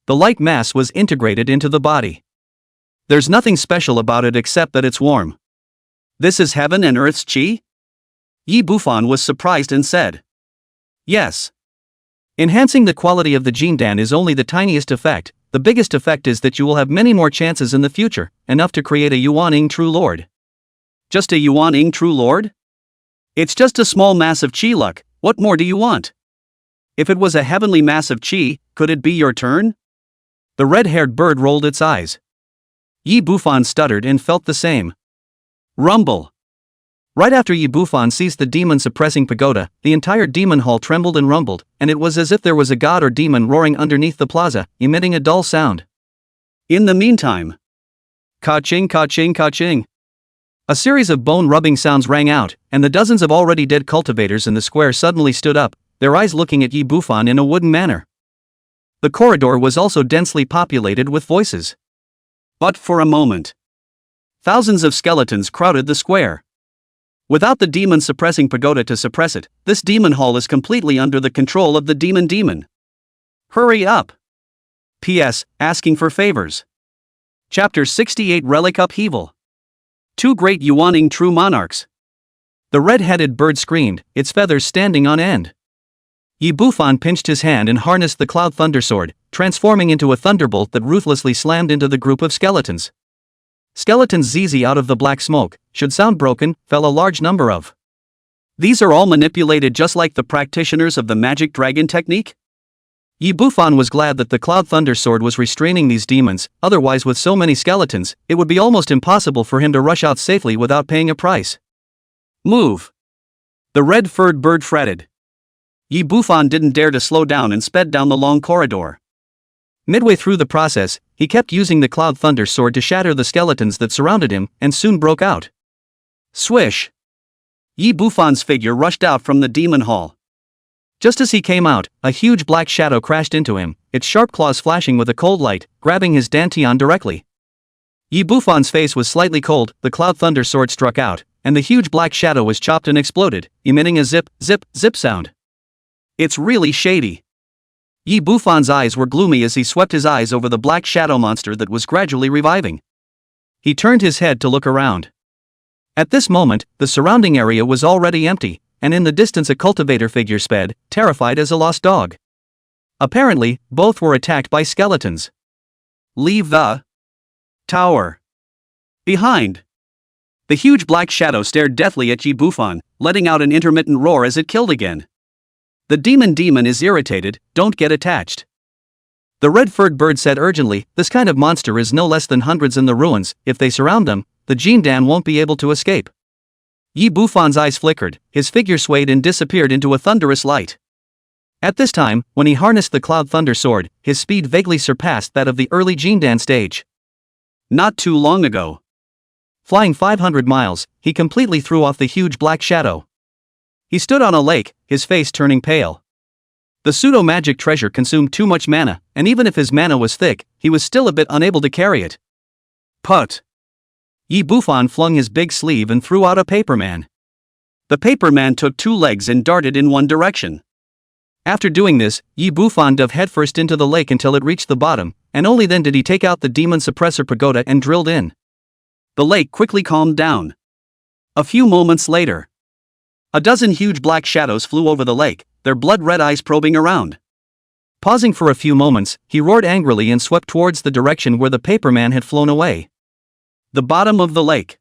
The light mass was integrated into the body. There's nothing special about it except that it's warm. This is heaven and earth's qi? Yi Bufan was surprised and said. Yes. Enhancing the quality of the Jindan is only the tiniest effect. The biggest effect is that you will have many more chances in the future, enough to create a Yuan-ing true lord. Just a Yuan-ing true lord? It's just a small mass of qi luck, what more do you want? If it was a heavenly mass of qi, could it be your turn? The red-haired bird rolled its eyes. Yi Bufan stuttered and felt the same. Rumble. Right after Yi Bufan seized the demon-suppressing pagoda, the entire demon hall trembled and rumbled, and it was as if there was a god or demon roaring underneath the plaza, emitting a dull sound. In the meantime, ka-ching, ka-ching, ka-ching. A series of bone-rubbing sounds rang out, and the dozens of already dead cultivators in the square suddenly stood up, their eyes looking at Yi Bufan in a wooden manner. The corridor was also densely populated with voices. But for a moment, thousands of skeletons crowded the square. Without the demon-suppressing pagoda to suppress it, this demon hall is completely under the control of the demon. Hurry up! P.S. Asking for favors. Chapter 68 Relic Upheaval. 2 great Yuan-ing true monarchs. The red-headed bird screamed, its feathers standing on end. Yi Bufan pinched his hand and harnessed the Cloud Thunder Sword, transforming into a thunderbolt that ruthlessly slammed into the group of skeletons. Skeletons ZZ out of the black smoke, should sound broken, fell a large number of. These are all manipulated just like the practitioners of the magic dragon technique? Yi Bufan was glad that the Cloud Thunder Sword was restraining these demons, otherwise with so many skeletons, it would be almost impossible for him to rush out safely without paying a price. Move! The red-furred bird fretted. Yi Bufan didn't dare to slow down and sped down the long corridor. Midway through the process, he kept using the Cloud Thunder Sword to shatter the skeletons that surrounded him, and soon broke out. Swish! Yi Bufan's figure rushed out from the demon hall. Just as he came out, a huge black shadow crashed into him, its sharp claws flashing with a cold light, grabbing his dantian directly. Yi Bufan's face was slightly cold, the Cloud Thunder Sword struck out, and the huge black shadow was chopped and exploded, emitting a zip, zip, zip sound. It's really shady. Yi Bufan's eyes were gloomy as he swept his eyes over the black shadow monster that was gradually reviving. He turned his head to look around. At this moment, the surrounding area was already empty, and in the distance a cultivator figure sped, terrified as a lost dog. Apparently, both were attacked by skeletons. Leave the tower behind. The huge black shadow stared deathly at Yi Bufan, letting out an intermittent roar as it killed again. The demon is irritated, don't get attached. The red-furred bird said urgently, this kind of monster is no less than hundreds in the ruins, if they surround them, the Jindan won't be able to escape. Yi Bufan's eyes flickered, his figure swayed and disappeared into a thunderous light. At this time, when he harnessed the Cloud Thunder Sword, his speed vaguely surpassed that of the early Jindan stage. Not too long ago. Flying 500 miles, he completely threw off the huge black shadow. He stood on a lake, his face turning pale. The pseudo-magic treasure consumed too much mana, and even if his mana was thick, he was still a bit unable to carry it. Put! Yi Bufan flung his big sleeve and threw out a paperman. The paperman took 2 legs and darted in one direction. After doing this, Yi Bufan dove headfirst into the lake until it reached the bottom, and only then did he take out the demon suppressor pagoda and drilled in. The lake quickly calmed down. A few moments later, a dozen huge black shadows flew over the lake, their blood-red eyes probing around. Pausing for a few moments, he roared angrily and swept towards the direction where the paperman had flown away. The bottom of the lake.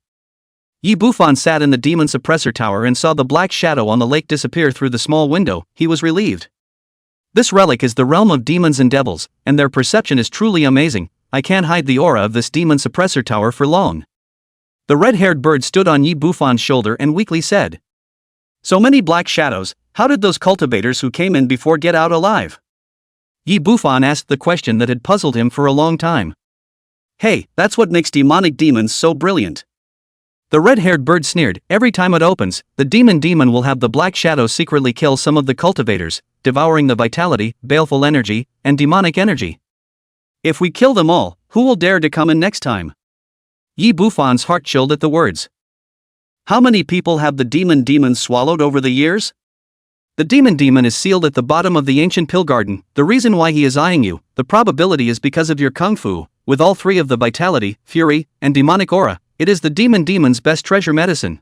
Yi Bufan sat in the demon suppressor tower and saw the black shadow on the lake disappear through the small window. He was relieved. This relic is the realm of demons and devils, and their perception is truly amazing. I can't hide the aura of this demon suppressor tower for long. The red-haired bird stood on Yi Bufan's shoulder and weakly said, "So many black shadows, how did those cultivators who came in before get out alive?" Yi Bufan asked the question that had puzzled him for a long time. "Hey, that's what makes demonic demons so brilliant." The red-haired bird sneered, "Every time it opens, the demon will have the black shadow secretly kill some of the cultivators, devouring the vitality, baleful energy, and demonic energy. If we kill them all, who will dare to come in next time?" Yi Bufan's heart chilled at the words. "How many people have the demon swallowed over the years?" "The demon is sealed at the bottom of the ancient pill garden. The reason why he is eyeing you, the probability is because of your kung fu, with all 3 of the vitality, fury, and demonic aura. It is the demon's best treasure medicine,"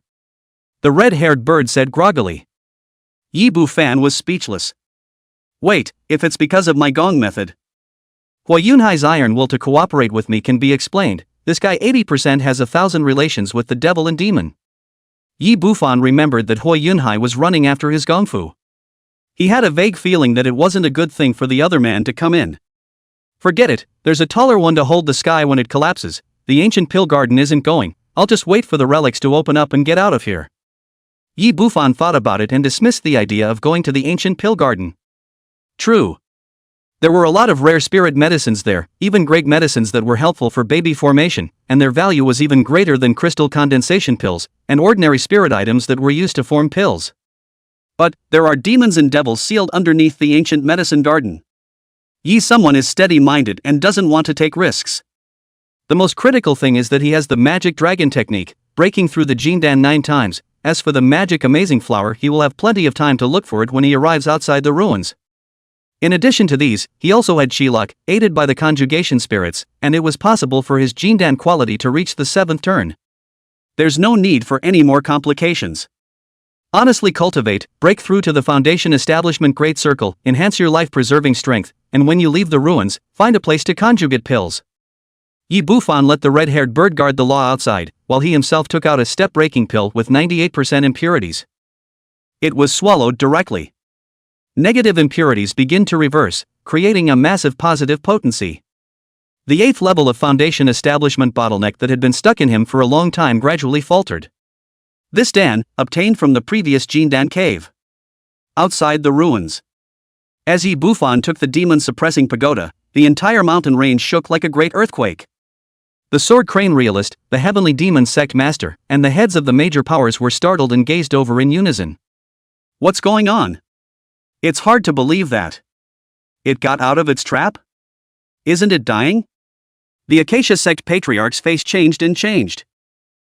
the red-haired bird said groggily. Yi Bufan was speechless. "Wait, if it's because of my gong method. Hua Yunhai's iron will to cooperate with me can be explained. This guy 80% has 1,000 relations with the devil and demon." Yi Bufan remembered that Hua Yunhai was running after his gongfu. He had a vague feeling that it wasn't a good thing for the other man to come in. "Forget it, there's a taller one to hold the sky when it collapses. The ancient pill garden isn't going. I'll just wait for the relics to open up and get out of here." Yi Bufan thought about it and dismissed the idea of going to the ancient pill garden. True. There were a lot of rare spirit medicines there, even great medicines that were helpful for baby formation, and their value was even greater than crystal condensation pills, and ordinary spirit items that were used to form pills. But there are demons and devils sealed underneath the ancient medicine garden. Someone is steady-minded and doesn't want to take risks. The most critical thing is that he has the magic dragon technique, breaking through the Jindan 9 times. As for the magic amazing flower, he will have plenty of time to look for it when he arrives outside the ruins. In addition to these, he also had chi luck, aided by the conjugation spirits, and it was possible for his Jindan quality to reach the 7th turn. There's no need for any more complications. Honestly cultivate, break through to the foundation establishment great circle, enhance your life-preserving strength, and when you leave the ruins, find a place to conjugate pills. Yi Bufan let the red-haired bird guard the law outside, while he himself took out a step-breaking pill with 98% impurities. It was swallowed directly. Negative impurities begin to reverse, creating a massive positive potency. The 8th level of foundation establishment bottleneck that had been stuck in him for a long time gradually faltered. This Dan, obtained from the previous Jindan cave. Outside the ruins. As Yi Bufan took the demon-suppressing pagoda, the entire mountain range shook like a great earthquake. The sword crane realist, the heavenly demon sect master, and the heads of the major powers were startled and gazed over in unison. What's going on? It's hard to believe that. It got out of its trap? Isn't it dying? The Acacia sect patriarch's face changed and changed.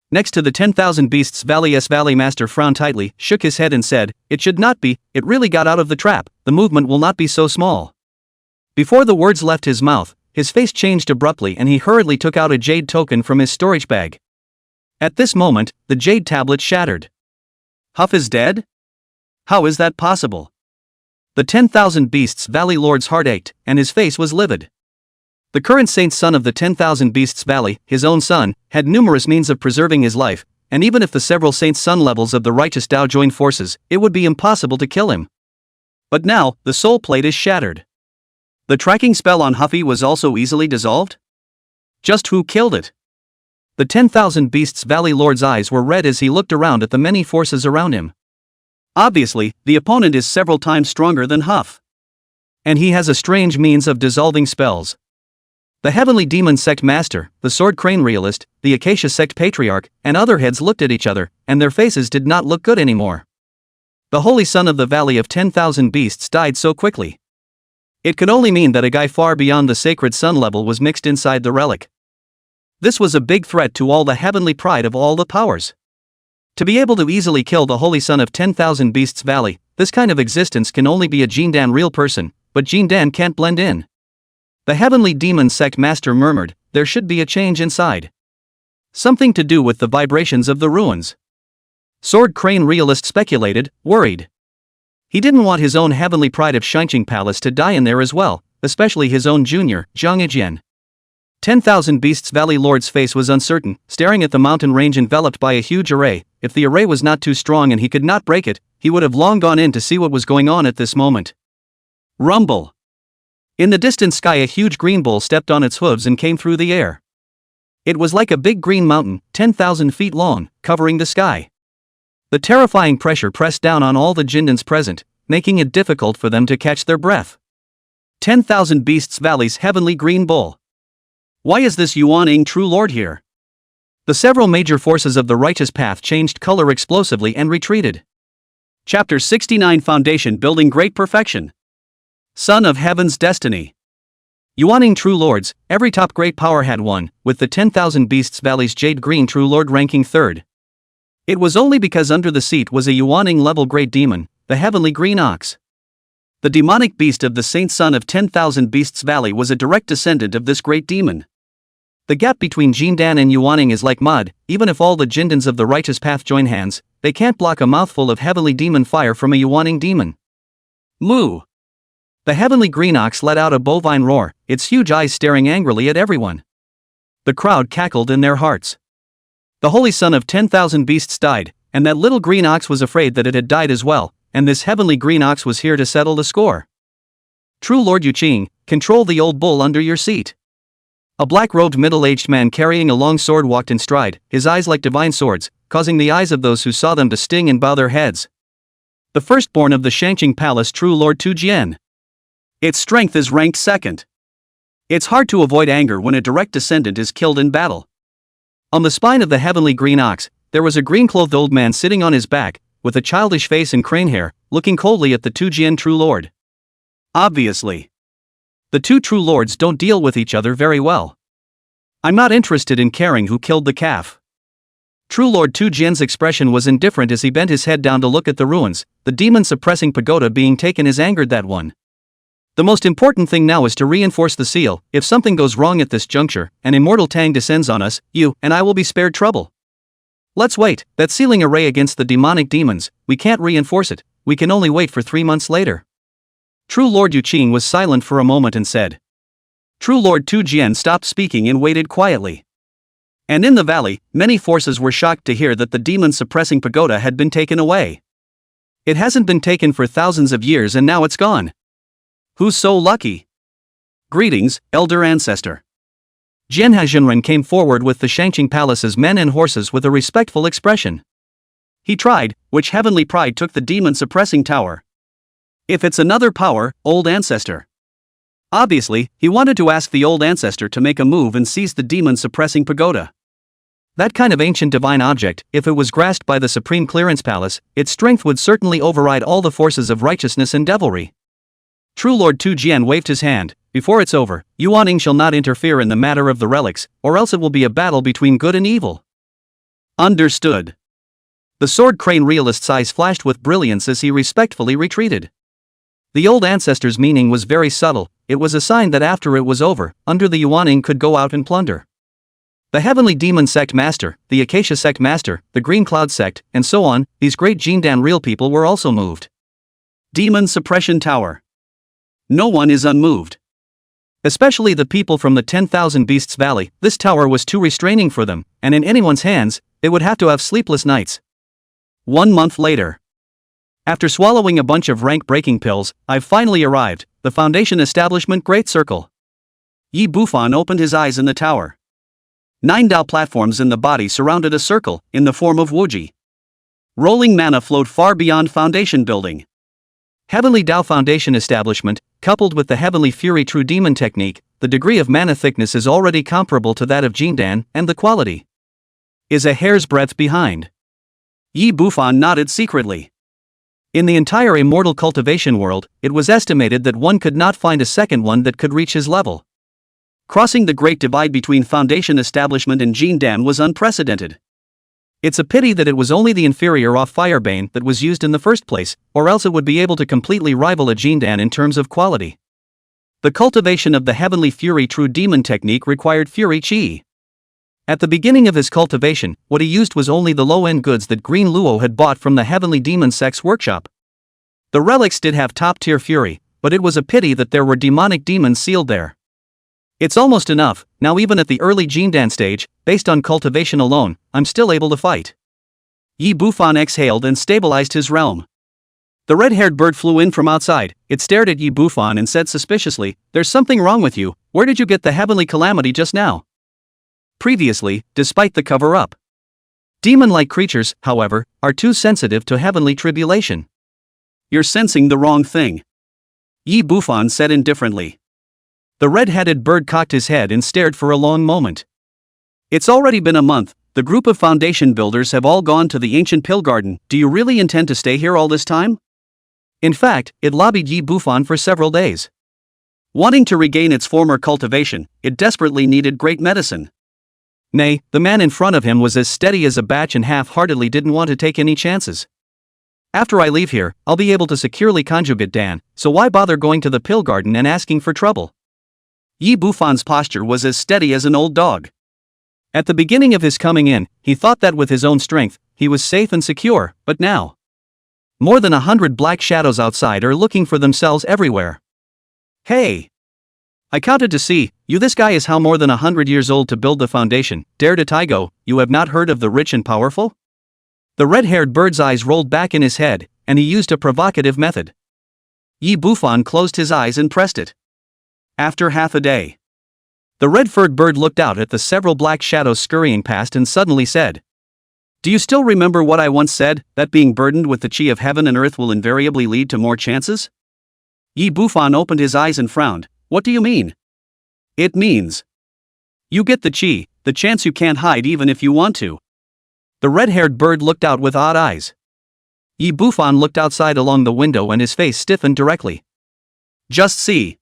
Next to the 10,000 Beasts Valley Master frowned tightly, shook his head and said, "It should not be, it really got out of the trap, the movement will not be so small." Before the words left his mouth, his face changed abruptly and he hurriedly took out a jade token from his storage bag. At this moment, the jade tablet shattered. Huff is dead? How is that possible? The 10,000 Beasts Valley Lord's heart ached, and his face was livid. The current saint's son of the 10,000 Beasts Valley, his own son, had numerous means of preserving his life, and even if the several saint's son levels of the righteous Tao joined forces, it would be impossible to kill him. But now, the soul plate is shattered. The tracking spell on Huffy was also easily dissolved? Just who killed it? The 10,000 Beasts Valley Lord's eyes were red as he looked around at the many forces around him. Obviously, the opponent is several times stronger than Huff. And he has a strange means of dissolving spells. The Heavenly Demon Sect Master, the Sword Crane Realist, the Acacia Sect Patriarch, and other heads looked at each other, and their faces did not look good anymore. The Holy Son of the Valley of 10,000 Beasts died so quickly. It could only mean that a guy far beyond the Sacred Sun level was mixed inside the relic. This was a big threat to all the heavenly pride of all the powers. To be able to easily kill the Holy Son of 10,000 Beasts Valley, this kind of existence can only be a Jindan real person, but Jindan can't blend in. The Heavenly Demon Sect Master murmured, there should be a change inside. Something to do with the vibrations of the ruins. Sword Crane Realist speculated, worried. He didn't want his own heavenly pride of Shinching Palace to die in there as well, especially his own junior, Zhang Yijian. 10,000 Beasts Valley Lord's face was uncertain, staring at the mountain range enveloped by a huge array. If the array was not too strong and he could not break it, he would have long gone in to see what was going on at this moment. Rumble. In the distant sky a huge green bull stepped on its hooves and came through the air. It was like a big green mountain, 10,000 feet long, covering the sky. The terrifying pressure pressed down on all the Jindans present, making it difficult for them to catch their breath. 10,000 Beasts Valley's Heavenly Green Bull. Why is this Yuaning True Lord here? The several major forces of the righteous path changed color explosively and retreated. Chapter 69 Foundation Building Great Perfection. Son of Heaven's Destiny. Yuaning True Lords, every top great power had one, with the 10,000 Beasts Valley's Jade Green True Lord ranking third. It was only because under the seat was a Yuaning level great demon, the Heavenly Green Ox. The demonic beast of the Saint Son of 10,000 Beasts Valley was a direct descendant of this great demon. The gap between Jindan and Yuaning is like mud. Even if all the Jindans of the righteous path join hands, they can't block a mouthful of heavenly demon fire from a Yuaning demon. Moo! The Heavenly Green Ox let out a bovine roar, its huge eyes staring angrily at everyone. The crowd cackled in their hearts. The Holy Son of 10,000 Beasts died, and that little green ox was afraid that it had died as well, and this Heavenly Green Ox was here to settle the score. True Lord Yuqing, control the old bull under your seat. A black-robed middle-aged man carrying a long sword walked in stride, his eyes like divine swords, causing the eyes of those who saw them to sting and bow their heads. The firstborn of the Shanqing Palace, True Lord Tu Jian. Its strength is ranked second. It's hard to avoid anger when a direct descendant is killed in battle. On the spine of the Heavenly Green Ox, there was a green-clothed old man sitting on his back, with a childish face and crane hair, looking coldly at the Tu Jian True Lord. Obviously. The two True Lords don't deal with each other very well. I'm not interested in caring who killed the calf. True Lord Tu Jian's expression was indifferent as he bent his head down to look at the ruins. The demon-suppressing pagoda being taken has angered that one. The most important thing now is to reinforce the seal. If something goes wrong at this juncture, and Immortal Tang descends on us, you and I will be spared trouble. Let's wait. That sealing array against the demonic demons, we can't reinforce it, we can only wait for 3 months later. True Lord Yuqing was silent for a moment and said. True Lord Tu Jian stopped speaking and waited quietly. And in the valley, many forces were shocked to hear that the demon-suppressing pagoda had been taken away. It hasn't been taken for thousands of years and now it's gone. Who's so lucky? Greetings, Elder Ancestor. Jian Hajunren came forward with the Shanqing Palace's men and horses with a respectful expression. He tried, which heavenly pride took the demon-suppressing tower. If it's another power, Old Ancestor. Obviously, he wanted to ask the Old Ancestor to make a move and seize the demon-suppressing pagoda. That kind of ancient divine object, if it was grasped by the Supreme Clearance Palace, its strength would certainly override all the forces of righteousness and devilry. True Lord Tu Jian waved his hand. Before it's over, Yuaning shall not interfere in the matter of the relics, or else it will be a battle between good and evil. Understood. The Sword Crane Realist's eyes flashed with brilliance as he respectfully retreated. The Old Ancestor's meaning was very subtle. It was a sign that after it was over, under the Yuaning could go out and plunder. The Heavenly Demon Sect Master, the Acacia Sect Master, the Green Cloud Sect, and so on, these great Jindan real people were also moved. Demon Suppression Tower. No one is unmoved. Especially the people from the 10,000 Beasts Valley. This tower was too restraining for them, and in anyone's hands, they would have to have sleepless nights. 1 month later. After swallowing a bunch of rank-breaking pills, I've finally arrived, the Foundation Establishment Great Circle. Yi Bufan opened his eyes in the tower. 9 Dao platforms in the body surrounded a circle, in the form of Wuji. Rolling mana flowed far beyond Foundation building. Heavenly Tao Foundation establishment, coupled with the Heavenly Fury True Demon technique, the degree of mana thickness is already comparable to that of Jindan, and the quality is a hair's breadth behind. Yi Bufan nodded secretly. In the entire immortal cultivation world, it was estimated that one could not find a second one that could reach his level. Crossing the great divide between Foundation establishment and Jindan was unprecedented. It's a pity that it was only the inferior off Firebane that was used in the first place, or else it would be able to completely rival a Jindan in terms of quality. The cultivation of the Heavenly Fury True Demon technique required Fury Chi. At the beginning of his cultivation, what he used was only the low-end goods that Green Luo had bought from the Heavenly Demon Sect's workshop. The relics did have top-tier fury, but it was a pity that there were demonic demons sealed there. It's almost enough, now even at the early Jindan stage, based on cultivation alone, I'm still able to fight. Yi Bufan exhaled and stabilized his realm. The red-haired bird flew in from outside, it stared at Yi Bufan and said suspiciously, "There's something wrong with you, where did you get the heavenly calamity just now?" Previously, despite the cover-up. Demon-like creatures, however, are too sensitive to heavenly tribulation. "You're sensing the wrong thing," Yi Bufan said indifferently. The red-headed bird cocked his head and stared for a long moment. "It's already been a month, the group of foundation builders have all gone to the ancient pill garden. Do you really intend to stay here all this time?" In fact, it lobbied Yi Bufan for several days. Wanting to regain its former cultivation, it desperately needed great medicine. Nay, the man in front of him was as steady as a batch and half-heartedly didn't want to take any chances. "After I leave here, I'll be able to securely conjugate Dan, so why bother going to the pill garden and asking for trouble?" Yi Bufan's posture was as steady as an old dog. At the beginning of his coming in, he thought that with his own strength, he was safe and secure, but now, more than 100 black shadows outside are looking for themselves everywhere. "Hey! I counted to see, you this guy is how more than 100 years old to build the foundation, dare to Taigo, you have not heard of the rich and powerful?" The red-haired bird's eyes rolled back in his head, and he used a provocative method. Yi Bufan closed his eyes and pressed it. After half a day, the red-furred bird looked out at the several black shadows scurrying past and suddenly said, "Do you still remember what I once said, that being burdened with the chi of heaven and earth will invariably lead to more chances?" Yi Bufan opened his eyes and frowned. "What do you mean?" "It means you get the chi, the chance you can't hide even if you want to." The red-haired bird looked out with odd eyes. Yi Bufan looked outside along the window and his face stiffened directly. "Just see."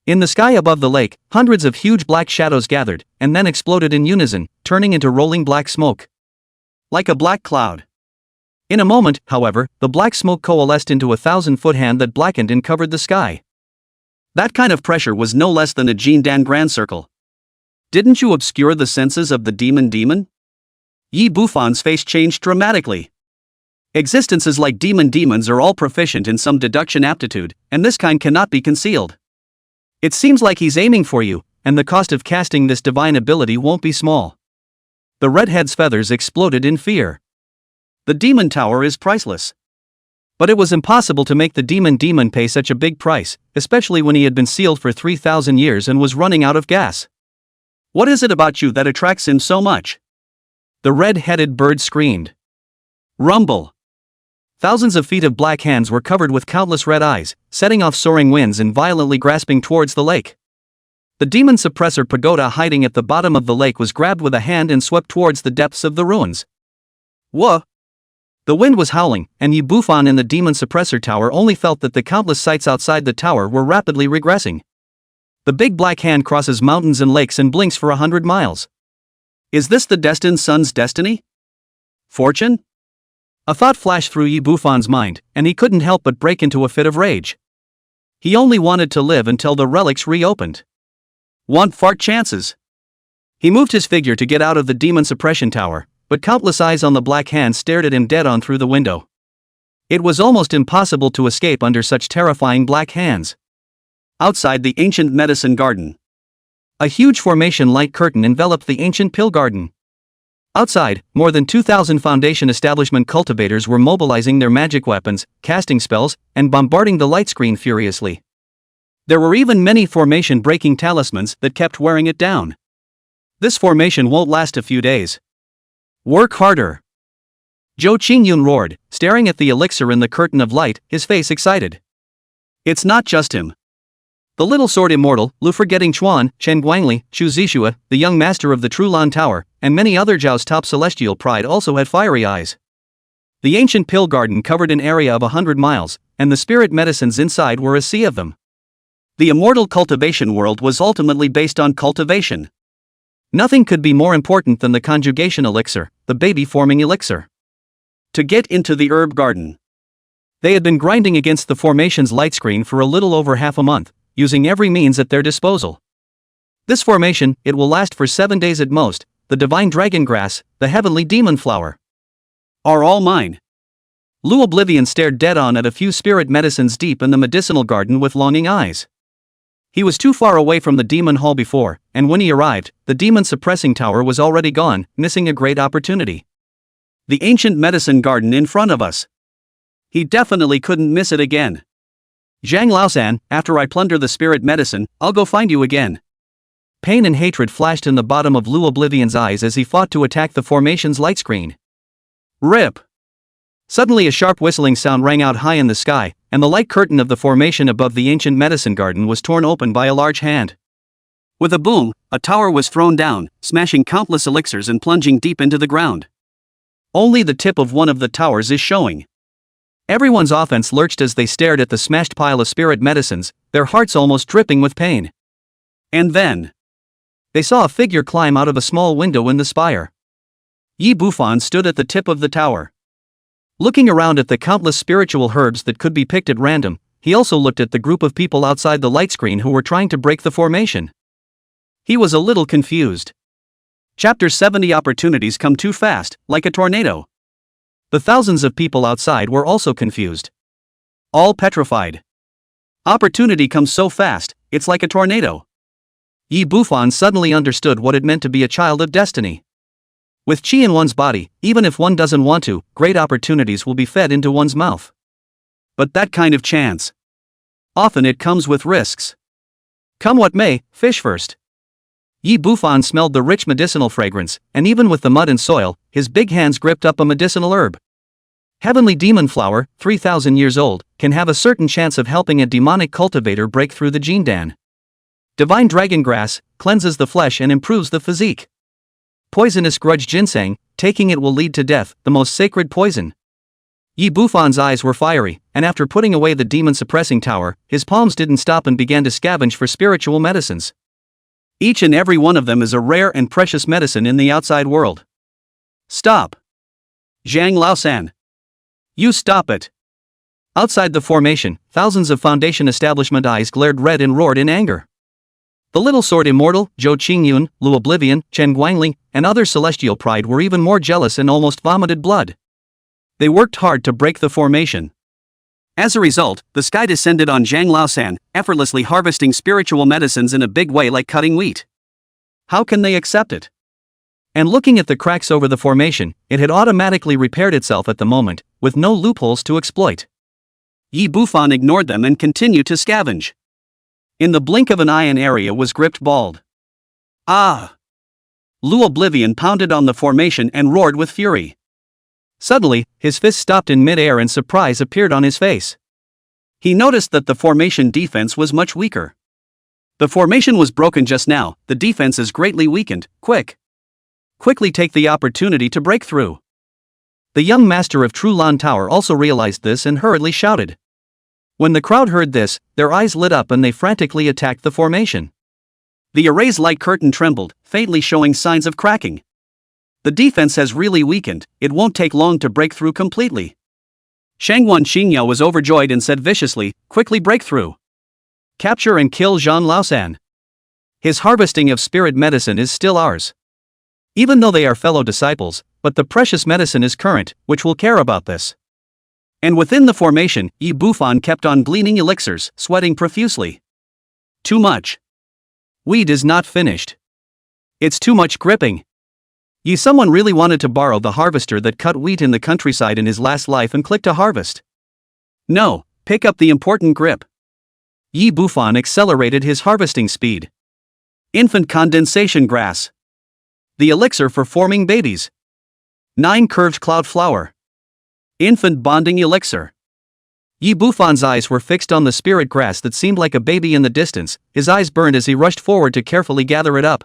In the sky above the lake, hundreds of huge black shadows gathered, and then exploded in unison, turning into rolling black smoke. Like a black cloud. In a moment, however, the black smoke coalesced into a 1,000-foot hand that blackened and covered the sky. That kind of pressure was no less than a Jindan Grand Circle. "Didn't you obscure the senses of the demon? Yi Bufan's face changed dramatically. Existences like demons are all proficient in some deduction aptitude, and this kind cannot be concealed. It seems like he's aiming for you, and the cost of casting this divine ability won't be small." The redhead's feathers exploded in fear. The demon tower is priceless. But it was impossible to make the demon pay such a big price, especially when he had been sealed for 3,000 years and was running out of gas. "What is it about you that attracts him so much?" The red-headed bird screamed. Rumble. Thousands of feet of black hands were covered with countless red eyes, setting off soaring winds and violently grasping towards the lake. The demon suppressor pagoda hiding at the bottom of the lake was grabbed with a hand and swept towards the depths of the ruins. Whoa! The wind was howling, and Yi Bufan in the demon suppressor tower only felt that the countless sites outside the tower were rapidly regressing. The big black hand crosses mountains and lakes and blinks for 100 miles. Is this the destined son's destiny? Fortune? A thought flashed through Yi Bufan's mind, and he couldn't help but break into a fit of rage. He only wanted to live until the relics reopened. Want fart chances? He moved his figure to get out of the demon suppression tower, but countless eyes on the black hand stared at him dead on through the window. It was almost impossible to escape under such terrifying black hands. Outside the ancient medicine garden, a huge formation-like curtain enveloped the ancient pill garden. Outside, more than 2,000 Foundation establishment cultivators were mobilizing their magic weapons, casting spells, and bombarding the light screen furiously. There were even many formation-breaking talismans that kept wearing it down. This formation won't last a few days. Work harder. Zhou Qingyun roared, staring at the elixir in the curtain of light, his face excited. It's not just him. The little sword immortal, Lu forgetting Chuan, Chen Guangli, Xu Zixue, the young master of the Trulan Tower, and many other Zhao's top celestial pride also had fiery eyes. The ancient pill garden covered an area of 100 miles, and the spirit medicines inside were a sea of them. The immortal cultivation world was ultimately based on cultivation. Nothing could be more important than the conjugation elixir, the baby-forming elixir. To get into the herb garden. They had been grinding against the formation's light screen for a little over half a month, using every means at their disposal. This formation, it will last for 7 days at most, the divine dragon grass, the heavenly demon flower, are all mine. Lu Oblivion stared dead-on at a few spirit medicines deep in the medicinal garden with longing eyes. He was too far away from the demon hall before, and when he arrived, the demon suppressing tower was already gone, missing a great opportunity. The ancient medicine garden in front of us. He definitely couldn't miss it again. Zhang Laosan, after I plunder the spirit medicine, I'll go find you again. Pain and hatred flashed in the bottom of Lu Oblivion's eyes as he fought to attack the formation's light screen. Rip! Suddenly a sharp whistling sound rang out high in the sky, and the light curtain of the formation above the ancient medicine garden was torn open by a large hand. With a boom, a tower was thrown down, smashing countless elixirs and plunging deep into the ground. Only the tip of one of the towers is showing. Everyone's offense lurched as they stared at the smashed pile of spirit medicines, their hearts almost dripping with pain. And then they saw a figure climb out of a small window in the spire. Yi Bufan stood at the tip of the tower. Looking around at the countless spiritual herbs that could be picked at random, he also looked at the group of people outside the light screen who were trying to break the formation. He was a little confused. Chapter 70 Opportunities come too fast, like a tornado. The thousands of people outside were also confused. All petrified. Opportunity comes so fast, it's like a tornado. Yi Bufan suddenly understood what it meant to be a child of destiny. With chi in one's body, even if one doesn't want to, great opportunities will be fed into one's mouth. But that kind of chance, often it comes with risks. Come what may, fish first. Yi Bufan smelled the rich medicinal fragrance, and even with the mud and soil, his big hands gripped up a medicinal herb. Heavenly demon flower, 3,000 years old, can have a certain chance of helping a demonic cultivator break through the gene dan. Divine dragon grass cleanses the flesh and improves the physique. Poisonous grudge ginseng, taking it will lead to death, the most sacred poison. Yi Bufan's eyes were fiery, and after putting away the demon-suppressing tower, his palms didn't stop and began to scavenge for spiritual medicines. Each and every one of them is a rare and precious medicine in the outside world. Stop! Zhang Laosan. You stop it! Outside the formation, thousands of Foundation establishment eyes glared red and roared in anger. The little sword immortal, Zhou Qingyun, Lu Oblivion, Chen Guangli, and other celestial pride were even more jealous and almost vomited blood. They worked hard to break the formation. As a result, the sky descended on Zhang Laosan, effortlessly harvesting spiritual medicines in a big way like cutting wheat. How can they accept it? And looking at the cracks over the formation, it had automatically repaired itself at the moment, with no loopholes to exploit. Yi Bufan ignored them and continued to scavenge. In the blink of an eye an area was gripped bald. Ah! Lu Oblivion pounded on the formation and roared with fury. Suddenly, his fist stopped in mid-air and surprise appeared on his face. He noticed that the formation defense was much weaker. The formation was broken just now, the defense is greatly weakened, quickly take the opportunity to break through. The young master of Trulan Tower also realized this and hurriedly shouted. When the crowd heard this, their eyes lit up and they frantically attacked the formation. The array's light curtain trembled, faintly showing signs of cracking. The defense has really weakened, it won't take long to break through completely. Shangwan Xingyao was overjoyed and said viciously, quickly break through. Capture and kill Zhang Laosan. His harvesting of spirit medicine is still ours. Even though they are fellow disciples, but the precious medicine is current, which will care about this. And within the formation, Yi Bufan kept on gleaning elixirs, sweating profusely. Too much. Weed is not finished. It's too much gripping. Someone really wanted to borrow the harvester that cut wheat in the countryside in his last life and click to harvest. No, pick up the important grip. Yi Bufan accelerated his harvesting speed. Infant condensation grass. The elixir for forming babies. 9 curved cloud flower. Infant bonding elixir. Yi Bufan's eyes were fixed on the spirit grass that seemed like a baby in the distance. His eyes burned as he rushed forward to carefully gather it up.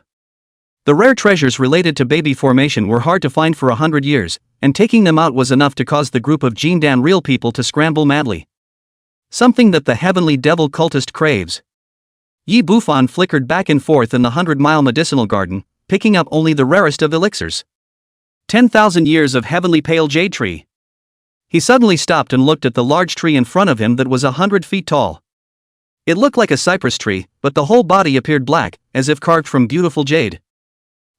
The rare treasures related to baby formation were hard to find for 100 years, and taking them out was enough to cause the group of Jindan real people to scramble madly. Something that the heavenly devil cultist craves. Yi Bufan flickered back and forth in the 100-mile medicinal garden, picking up only the rarest of elixirs. 10,000 years of heavenly pale jade tree. He suddenly stopped and looked at the large tree in front of him that was 100 feet tall. It looked like a cypress tree, but the whole body appeared black, as if carved from beautiful jade.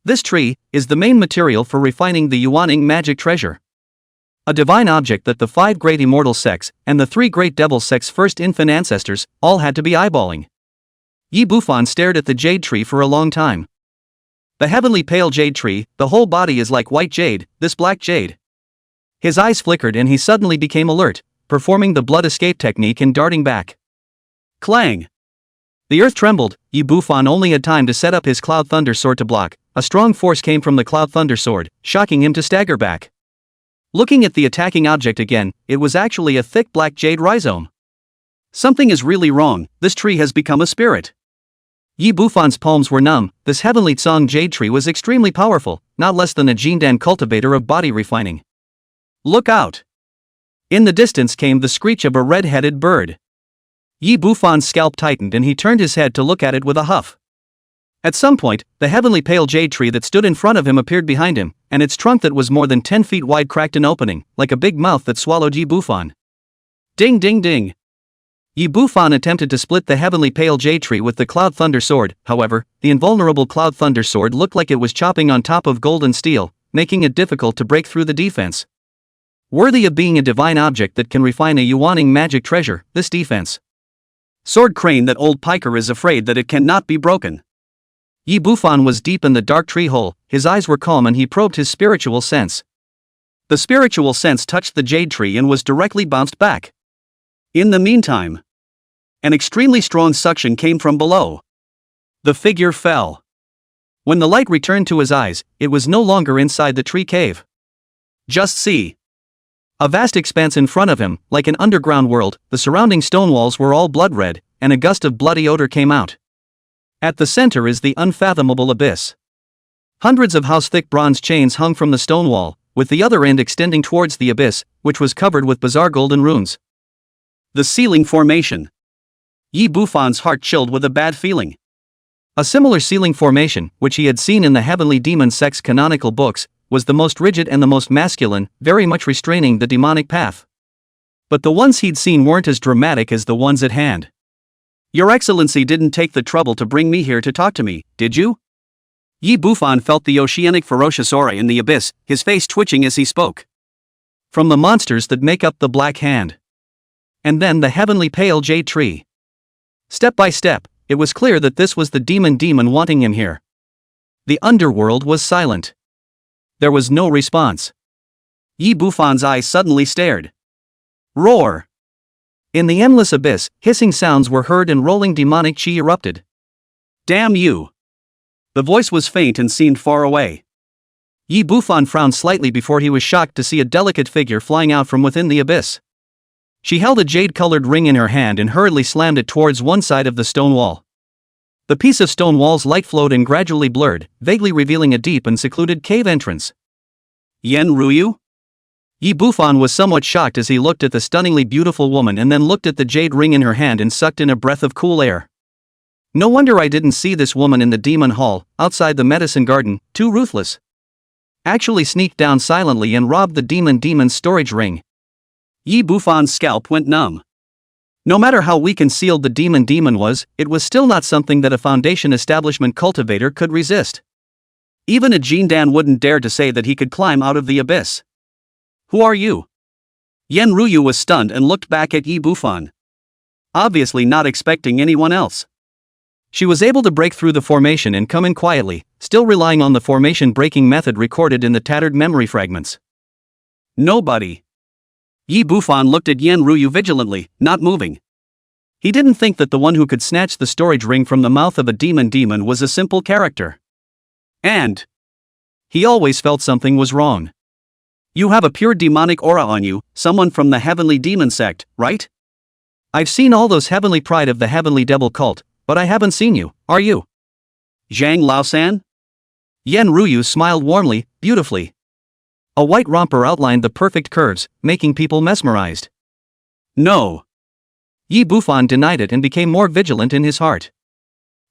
This tree is the main material for refining the Yuaning magic treasure. A divine object that the 5 great immortal sects and the 3 great devil sects' first infant ancestors all had to be eyeballing. Yi Bufan stared at the jade tree for a long time. The heavenly pale jade tree, the whole body is like white jade, this black jade. His eyes flickered and he suddenly became alert, performing the blood escape technique and darting back. Clang! The earth trembled. Yi Bufan only had time to set up his Cloud Thunder sword to block. A strong force came from the Cloud Thunder sword, shocking him to stagger back. Looking at the attacking object again, it was actually a thick black jade rhizome. Something is really wrong, this tree has become a spirit. Yi Bufan's palms were numb. This heavenly Tsang jade tree was extremely powerful, not less than a Jindan cultivator of body refining. Look out! In the distance came the screech of a red-headed bird. Yi Bufan's scalp tightened and he turned his head to look at it with a huff. At some point, the heavenly pale jade tree that stood in front of him appeared behind him, and its trunk that was more than 10 feet wide cracked an opening, like a big mouth that swallowed Yi Bufan. Ding ding ding! Yi Bufan attempted to split the heavenly pale jade tree with the Cloud Thunder sword. However, the invulnerable Cloud Thunder sword looked like it was chopping on top of golden steel, making it difficult to break through the defense. Worthy of being a divine object that can refine a Yuaning magic treasure, this defense. Sword crane that old piker is afraid that it cannot be broken. Yi Bufan was deep in the dark tree hole, his eyes were calm and he probed his spiritual sense. The spiritual sense touched the jade tree and was directly bounced back. In the meantime, an extremely strong suction came from below. The figure fell. When the light returned to his eyes, it was no longer inside the tree cave. Just see. A vast expanse in front of him, like an underground world. The surrounding stone walls were all blood red, and a gust of bloody odor came out. At the center is the unfathomable abyss. Hundreds of house-thick bronze chains hung from the stone wall, with the other end extending towards the abyss, which was covered with bizarre golden runes. The ceiling formation. Yi Bufan's heart chilled with a bad feeling. A similar ceiling formation, which he had seen in the heavenly demon sect's canonical books, was the most rigid and the most masculine, very much restraining the demonic path. But the ones he'd seen weren't as dramatic as the ones at hand. Your Excellency didn't take the trouble to bring me here to talk to me, did you? Yi Bufan felt the oceanic ferocious aura in the abyss, his face twitching as he spoke. From the monsters that make up the Black Hand. And then the heavenly pale jade tree. Step by step, it was clear that this was the demon wanting him here. The underworld was silent. There was no response. Yi Bufan's eyes suddenly stared. Roar! In the endless abyss, hissing sounds were heard and rolling demonic chi erupted. Damn you! The voice was faint and seemed far away. Yi Bufan frowned slightly before he was shocked to see a delicate figure flying out from within the abyss. She held a jade-colored ring in her hand and hurriedly slammed it towards one side of the stone wall. The piece of stone wall's light flowed and gradually blurred, vaguely revealing a deep and secluded cave entrance. Yen Ruyu? Yi Bufan was somewhat shocked as he looked at the stunningly beautiful woman and then looked at the jade ring in her hand and sucked in a breath of cool air. No wonder I didn't see this woman in the demon hall, outside the medicine garden, too ruthless. Actually sneaked down silently and robbed the demon's storage ring. Yi Bufan's scalp went numb. No matter how weak and sealed the demon was, it was still not something that a Foundation establishment cultivator could resist. Even a Jindan wouldn't dare to say that he could climb out of the abyss. Who are you? Yen Ruyu was stunned and looked back at Yi Bufan. Obviously not expecting anyone else. She was able to break through the formation and come in quietly, still relying on the formation breaking method recorded in the tattered memory fragments. Nobody. Yi Bufan looked at Yen Ruyu vigilantly, not moving. He didn't think that the one who could snatch the storage ring from the mouth of a demon was a simple character. And he always felt something was wrong. You have a pure demonic aura on you, someone from the heavenly demon sect, right? I've seen all those heavenly pride of the heavenly devil cult, but I haven't seen you, are you? Zhang Laosan? Yan Ruyu smiled warmly, beautifully. A white romper outlined the perfect curves, making people mesmerized. No. Yi Bufan denied it and became more vigilant in his heart.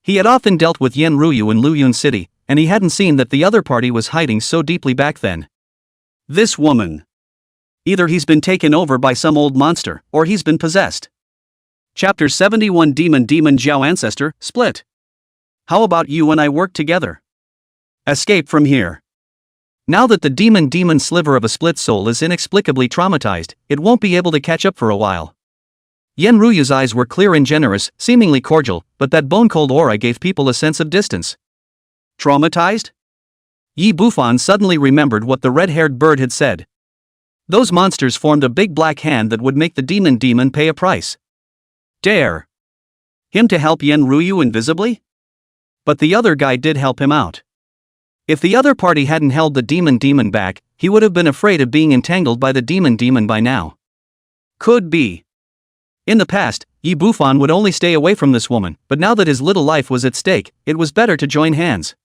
He had often dealt with Yan Ruyu in Luyun City, and he hadn't seen that the other party was hiding so deeply back then. This woman. Either he's been taken over by some old monster, or he's been possessed. Chapter 71 Demon Jiao Ancestor, Split. How about you and I work together? Escape from here. Now that the demon sliver of a split soul is inexplicably traumatized, it won't be able to catch up for a while. Yan Ruyu's eyes were clear and generous, seemingly cordial, but that bone-cold aura gave people a sense of distance. Traumatized? Yi Bufan suddenly remembered what the red-haired bird had said. Those monsters formed a big black hand that would make the demon pay a price. Dare him to help Yan Ruyu invisibly? But the other guy did help him out. If the other party hadn't held the demon back, he would have been afraid of being entangled by the demon by now. Could be. In the past, Yi Bufan would only stay away from this woman, but now that his little life was at stake, it was better to join hands.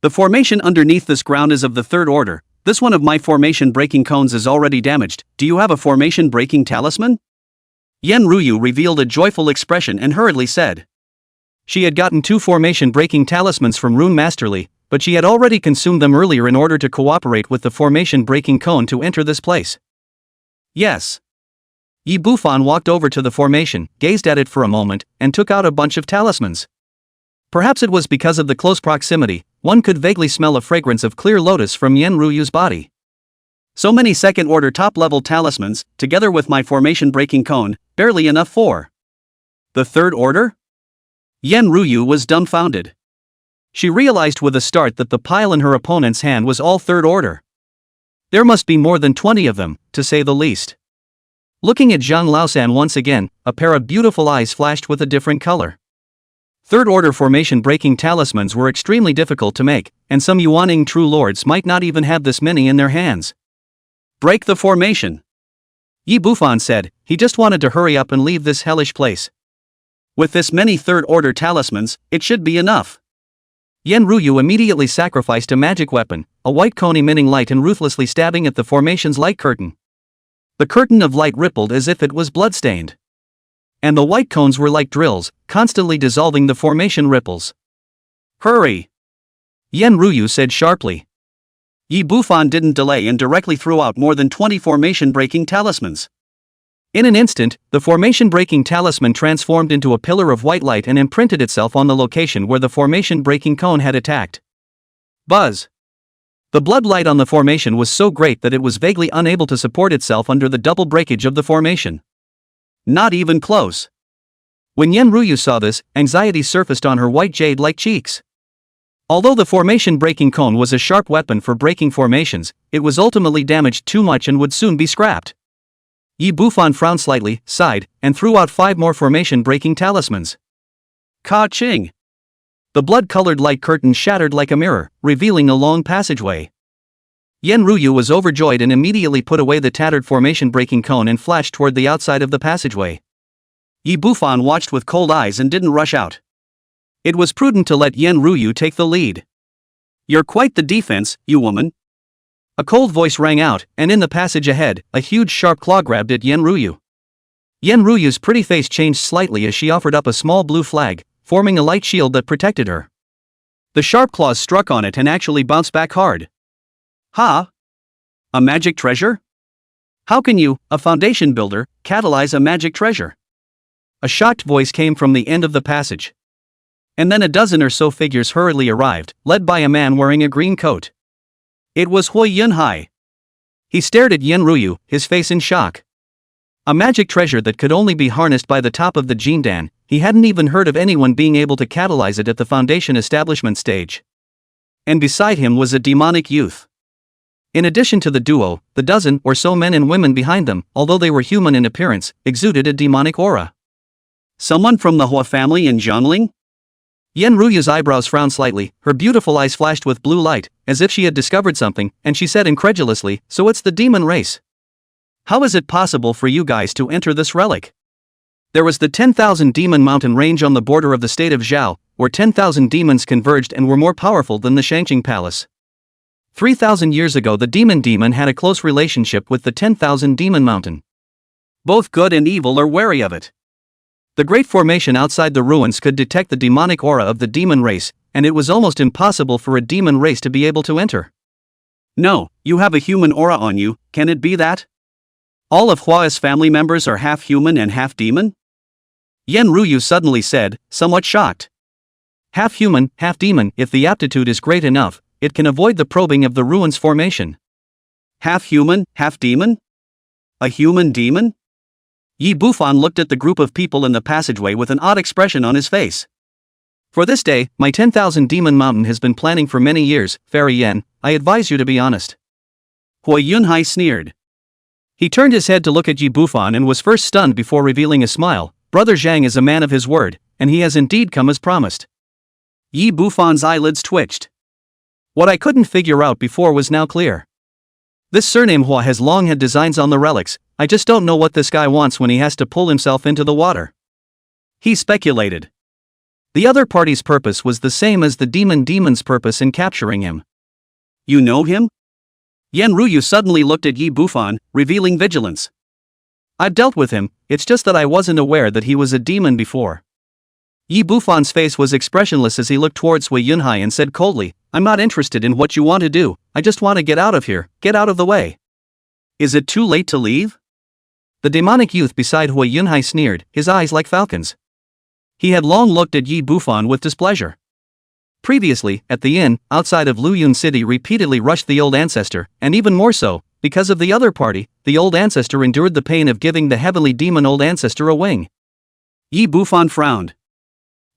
The formation underneath this ground is of the third order. This one of my formation breaking cones is already damaged. Do you have a formation breaking talisman? Yan Ruyu revealed a joyful expression and hurriedly said. She had gotten 2 formation breaking talismans from Rune Masterly, but she had already consumed them earlier in order to cooperate with the formation breaking cone to enter this place. Yes. Yi Bufan walked over to the formation, gazed at it for a moment, and took out a bunch of talismans. Perhaps it was because of the close proximity, one could vaguely smell a fragrance of clear lotus from Yan Ruyu's body. So many second-order top-level talismans, together with my formation-breaking cone, barely enough for the third order? Yan Ruyu was dumbfounded. She realized with a start that the pile in her opponent's hand was all third order. There must be more than 20 of them, to say the least. Looking at Zhang Laosan once again, a pair of beautiful eyes flashed with a different color. Third-order formation-breaking talismans were extremely difficult to make, and some Yuaning true lords might not even have this many in their hands. Break the formation. Yi Bufan said, he just wanted to hurry up and leave this hellish place. With this many third-order talismans, it should be enough. Yan Ruyu immediately sacrificed a magic weapon, a white cone emitting light and ruthlessly stabbing at the formation's light curtain. The curtain of light rippled as if it was bloodstained. And the white cones were like drills, constantly dissolving the formation ripples. Hurry! Yan Ruyu said sharply. Yi Bufan didn't delay and directly threw out more than 20 formation-breaking talismans. In an instant, the formation-breaking talisman transformed into a pillar of white light and imprinted itself on the location where the formation-breaking cone had attacked. Buzz! The blood light on the formation was so great that it was vaguely unable to support itself under the double breakage of the formation. Not even close. When Yan Ruyu saw this, anxiety surfaced on her white jade-like cheeks. Although the formation-breaking cone was a sharp weapon for breaking formations, it was ultimately damaged too much and would soon be scrapped. Yi Bufan frowned slightly, sighed, and threw out 5 more formation-breaking talismans. Ka-ching! The blood-colored light curtain shattered like a mirror, revealing a long passageway. Yan Ruyu was overjoyed and immediately put away the tattered formation-breaking cone and flashed toward the outside of the passageway. Yi Bufan watched with cold eyes and didn't rush out. It was prudent to let Yan Ruyu take the lead. You're quite the defense, you woman. A cold voice rang out, and in the passage ahead, a huge sharp claw grabbed at Yan Ruyu. Yan Ruyu's pretty face changed slightly as she offered up a small blue flag, forming a light shield that protected her. The sharp claws struck on it and actually bounced back hard. Ha! A magic treasure? How can you, a foundation builder, catalyze a magic treasure? A shocked voice came from the end of the passage. And then a dozen or so figures hurriedly arrived, led by a man wearing a green coat. It was Hui Yunhai. He stared at Yan Ruyu, his face in shock. A magic treasure that could only be harnessed by the top of the Jindan. He hadn't even heard of anyone being able to catalyze it at the foundation establishment stage. And beside him was a demonic youth. In addition to the duo, the dozen or so men and women behind them, although they were human in appearance, exuded a demonic aura. Someone from the Hua family in Jiangling? Yen Ruyu's eyebrows frowned slightly, her beautiful eyes flashed with blue light, as if she had discovered something, and she said incredulously, "So it's the demon race. How is it possible for you guys to enter this relic?" There was the 10,000 demon mountain range on the border of the state of Zhao, where 10,000 demons converged and were more powerful than the Shangqing Palace. 3,000 years ago the demon had a close relationship with the 10,000 demon mountain. Both good and evil are wary of it. The great formation outside the ruins could detect the demonic aura of the demon race, and it was almost impossible for a demon race to be able to enter. "No, you have a human aura on you, can it be that? All of Hua's family members are half human and half demon?" Yen Ruyu suddenly said, somewhat shocked. "Half human, half demon, if the aptitude is great enough, it can avoid the probing of the ruins formation." "Half human, half demon? A human demon?" Yi Bufan looked at the group of people in the passageway with an odd expression on his face. "For this day, my 10,000 demon mountain has been planning for many years, Fairy Yen, I advise you to be honest." Hui Yunhai sneered. He turned his head to look at Yi Bufan and was first stunned before revealing a smile. Brother Zhang is a man of his word, and he has indeed come as promised. Yi Bufan's eyelids twitched. What I couldn't figure out before was now clear. This surname Hua has long had designs on the relics, I just don't know what this guy wants when he has to pull himself into the water. He speculated. The other party's purpose was the same as the demon's purpose in capturing him. "You know him?" Yen Ruyu suddenly looked at Yi Bufan, revealing vigilance. "I've dealt with him, it's just that I wasn't aware that he was a demon before." Yi Bufan's face was expressionless as he looked towards Hui Yunhai and said coldly, "I'm not interested in what you want to do, I just want to get out of here, get out of the way." "Is it too late to leave?" The demonic youth beside Hui Yunhai sneered, his eyes like falcons. He had long looked at Yi Bufan with displeasure. Previously, at the inn, outside of Luyun City repeatedly rushed the old ancestor, and even more so, because of the other party, the old ancestor endured the pain of giving the heavenly demon old ancestor a wing. Yi Bufan frowned.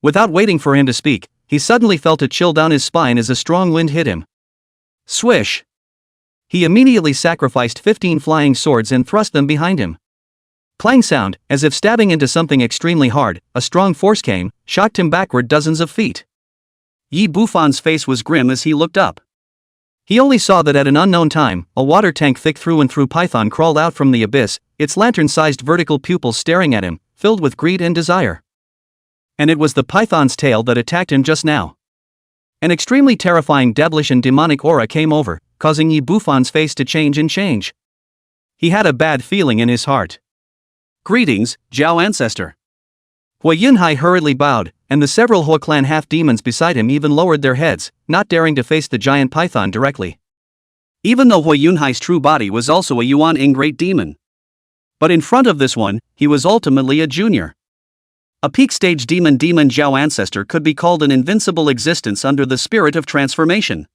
Without waiting for him to speak, he suddenly felt a chill down his spine as a strong wind hit him. Swish! He immediately sacrificed 15 flying swords and thrust them behind him. Clang sound, as if stabbing into something extremely hard, a strong force came, shocked him backward dozens of feet. Yi Bufan's face was grim as he looked up. He only saw that at an unknown time, a water tank thick through and through python crawled out from the abyss, its lantern-sized vertical pupils staring at him, filled with greed and desire. And it was the python's tail that attacked him just now. An extremely terrifying devilish and demonic aura came over, causing Yi Bufan's face to change. He had a bad feeling in his heart. "Greetings, Zhao ancestor." Hui Yunhai hurriedly bowed, and the several Hua clan half-demons beside him even lowered their heads, not daring to face the giant python directly. Even though Hui Yunhai's true body was also a Yuan Ing great demon. But in front of this one, he was ultimately a junior. A peak-stage demon Zhao ancestor could be called an invincible existence under the spirit of transformation.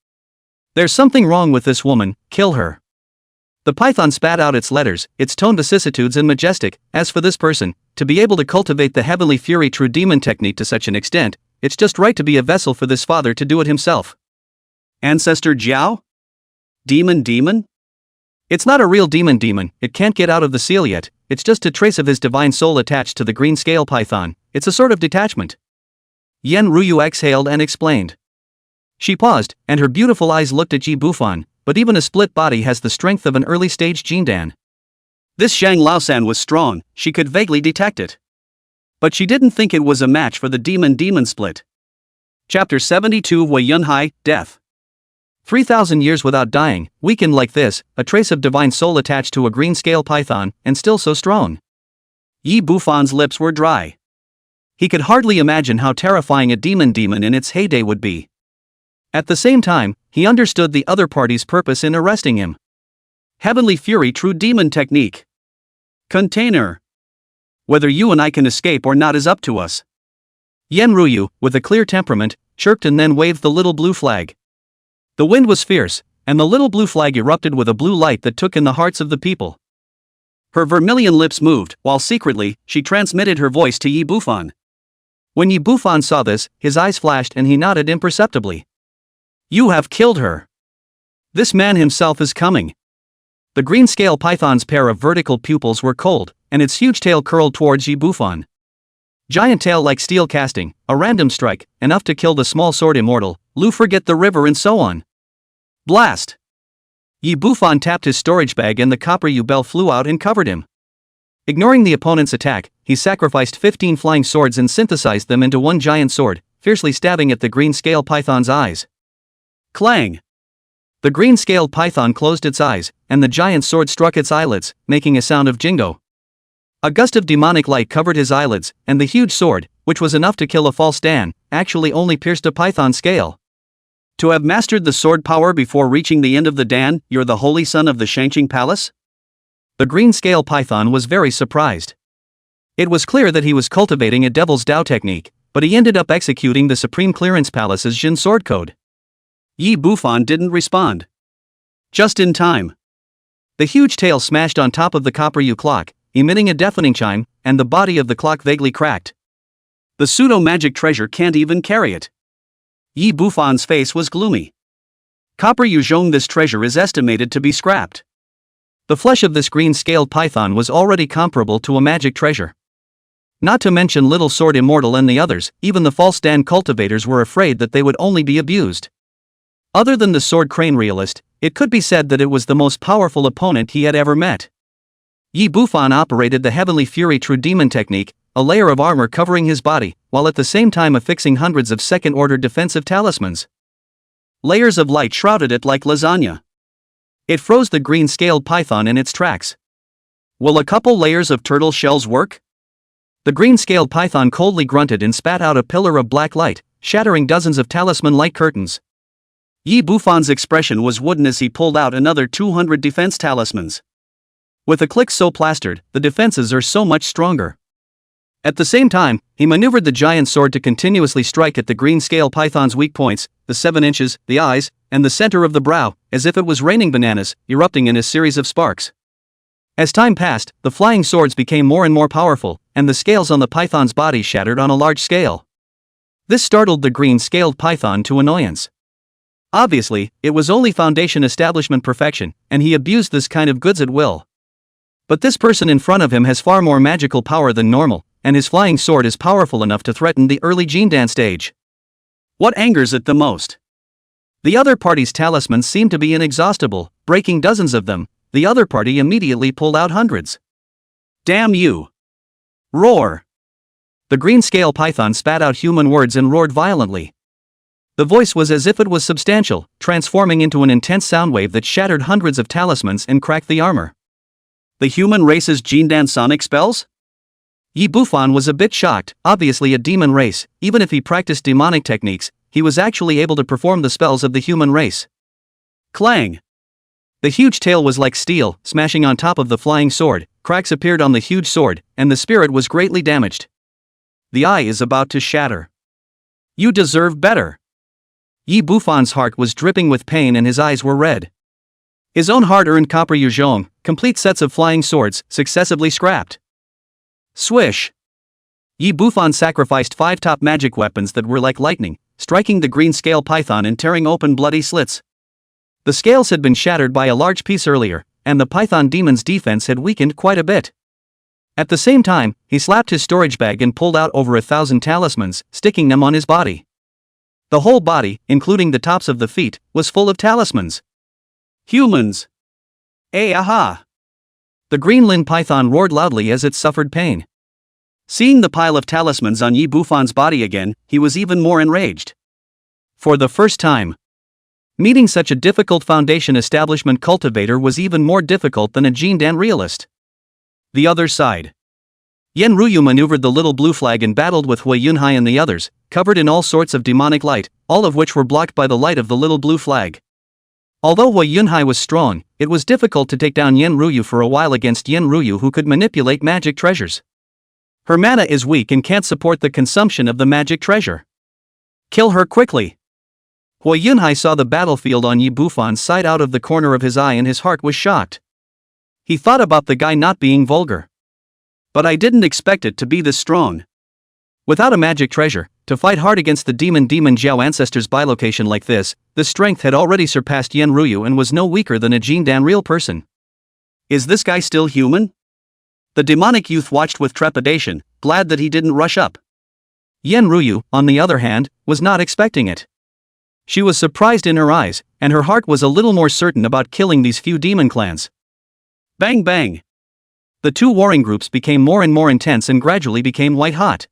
"There's something wrong with this woman, kill her." The python spat out its letters, its tone vicissitudes and majestic. As for this person, to be able to cultivate the heavenly fury true demon technique to such an extent, it's just right to be a vessel for this father to do it himself. Ancestor Zhao? Demon? It's not a real demon, it can't get out of the seal yet, it's just a trace of his divine soul attached to the green scale python, it's a sort of detachment. Yen Ruyu exhaled and explained. She paused, and her beautiful eyes looked at Yi Bufan, but even a split body has the strength of an early-stage Jindan. This Shang Laosan was strong, she could vaguely detect it. But she didn't think it was a match for the demon split. Chapter 72 Hui Yunhai, Death. 3,000 years without dying, weakened like this, a trace of divine soul attached to a green-scale python, and still so strong. Yi Bufan's lips were dry. He could hardly imagine how terrifying a demon in its heyday would be. At the same time, he understood the other party's purpose in arresting him. Heavenly Fury true demon technique. Container. Whether you and I can escape or not is up to us. Yen Ruyu, with a clear temperament, chirped and then waved the little blue flag. The wind was fierce, and the little blue flag erupted with a blue light that took in the hearts of the people. Her vermilion lips moved, while secretly, she transmitted her voice to Yi Bufan. When Yi Bufan saw this, his eyes flashed and he nodded imperceptibly. You have killed her. This man himself is coming. The green scale python's pair of vertical pupils were cold, and its huge tail curled towards Yi Bufan. Giant tail like steel casting, a random strike, enough to kill the small sword immortal, Lu forget the river and so on. Blast! Yi Bufan tapped his storage bag and the copper bell flew out and covered him. Ignoring the opponent's attack, he sacrificed 15 flying swords and synthesized them into one giant sword, fiercely stabbing at the green-scaled python's eyes. Clang! The green-scaled python closed its eyes, and the giant sword struck its eyelids, making a sound of jingo. A gust of demonic light covered his eyelids, and the huge sword, which was enough to kill a false Dan, actually only pierced a python's scale. To have mastered the sword power before reaching the end of the Dan, you're the holy son of the Shangqing Palace? The green-scale python was very surprised. It was clear that he was cultivating a devil's Dao technique, but he ended up executing the Supreme Clearance Palace's Jin sword code. Yi Bufan didn't respond. Just in time. The huge tail smashed on top of the copper clock, emitting a deafening chime, and the body of the clock vaguely cracked. The pseudo-magic treasure can't even carry it. Yi Bufan's face was gloomy. Copper Yuzhong, this treasure is estimated to be scrapped. The flesh of this green-scaled python was already comparable to a magic treasure. Not to mention Little Sword Immortal and the others, even the false Dan cultivators were afraid that they would only be abused. Other than the Sword Crane realist, it could be said that it was the most powerful opponent he had ever met. Yi Bufan operated the Heavenly Fury True Demon technique, a layer of armor covering his body, while at the same time affixing hundreds of second-order defensive talismans. Layers of light shrouded it like lasagna. It froze the green-scaled python in its tracks. Will a couple layers of turtle shells work? The green-scaled python coldly grunted and spat out a pillar of black light, shattering dozens of talisman-like curtains. Yi Bufan's expression was wooden as he pulled out another 200 defense talismans. With a click so plastered, the defenses are so much stronger. At the same time, he maneuvered the giant sword to continuously strike at the green-scale python's weak points, the 7 inches, the eyes, and the center of the brow, as if it was raining bananas, erupting in a series of sparks. As time passed, the flying swords became more and more powerful, and the scales on the python's body shattered on a large scale. This startled the green-scaled python to annoyance. Obviously, it was only Foundation establishment perfection, and he abused this kind of goods at will. But this person in front of him has far more magical power than normal, and his flying sword is powerful enough to threaten the early Jindan stage. What angers it the most? The other party's talismans seemed to be inexhaustible, breaking dozens of them. The other party immediately pulled out hundreds. Damn you! Roar! The green-scale python spat out human words and roared violently. The voice was as if it was substantial, transforming into an intense sound wave that shattered hundreds of talismans and cracked the armor. The human race's Jindan sonic spells? Yi Bufan was a bit shocked. Obviously a demon race, even if he practiced demonic techniques, he was actually able to perform the spells of the human race. Clang! The huge tail was like steel, smashing on top of the flying sword. Cracks appeared on the huge sword, and the spirit was greatly damaged. The eye is about to shatter. You deserve better. Yi Bufan's heart was dripping with pain and his eyes were red. His own hard-earned copper yuzhong, complete sets of flying swords, successively scrapped. Swish! Yi Bufan sacrificed 5 top magic weapons that were like lightning, striking the green-scale python and tearing open bloody slits. The scales had been shattered by a large piece earlier, and the python demon's defense had weakened quite a bit. At the same time, he slapped his storage bag and pulled out over 1,000 talismans, sticking them on his body. The whole body, including the tops of the feet, was full of talismans. Humans! Aha! The green-limbed python roared loudly as it suffered pain. Seeing the pile of talismans on Yi Bufan's body again, he was even more enraged. For the first time, meeting such a difficult Foundation establishment cultivator was even more difficult than a Jindan realist. The other side. Yen Ruyu maneuvered the little blue flag and battled with Hui Yunhai and the others, covered in all sorts of demonic light, all of which were blocked by the light of the little blue flag. Although Hui Yunhai was strong, it was difficult to take down Yen Ruyu for a while against Yen Ruyu, who could manipulate magic treasures. Her mana is weak and can't support the consumption of the magic treasure. Kill her quickly. Hui Yunhai saw the battlefield on Yi Bufan's side out of the corner of his eye and his heart was shocked. He thought about the guy not being vulgar. But I didn't expect it to be this strong. Without a magic treasure, to fight hard against the demon Jiao ancestors bilocation like this, the strength had already surpassed Yen Ruyu and was no weaker than a Jindan real person. Is this guy still human? The demonic youth watched with trepidation, glad that he didn't rush up. Yen Ryu, on the other hand, was not expecting it. She was surprised in her eyes, and her heart was a little more certain about killing these few demon clans. Bang bang! The two warring groups became more and more intense and gradually became white-hot.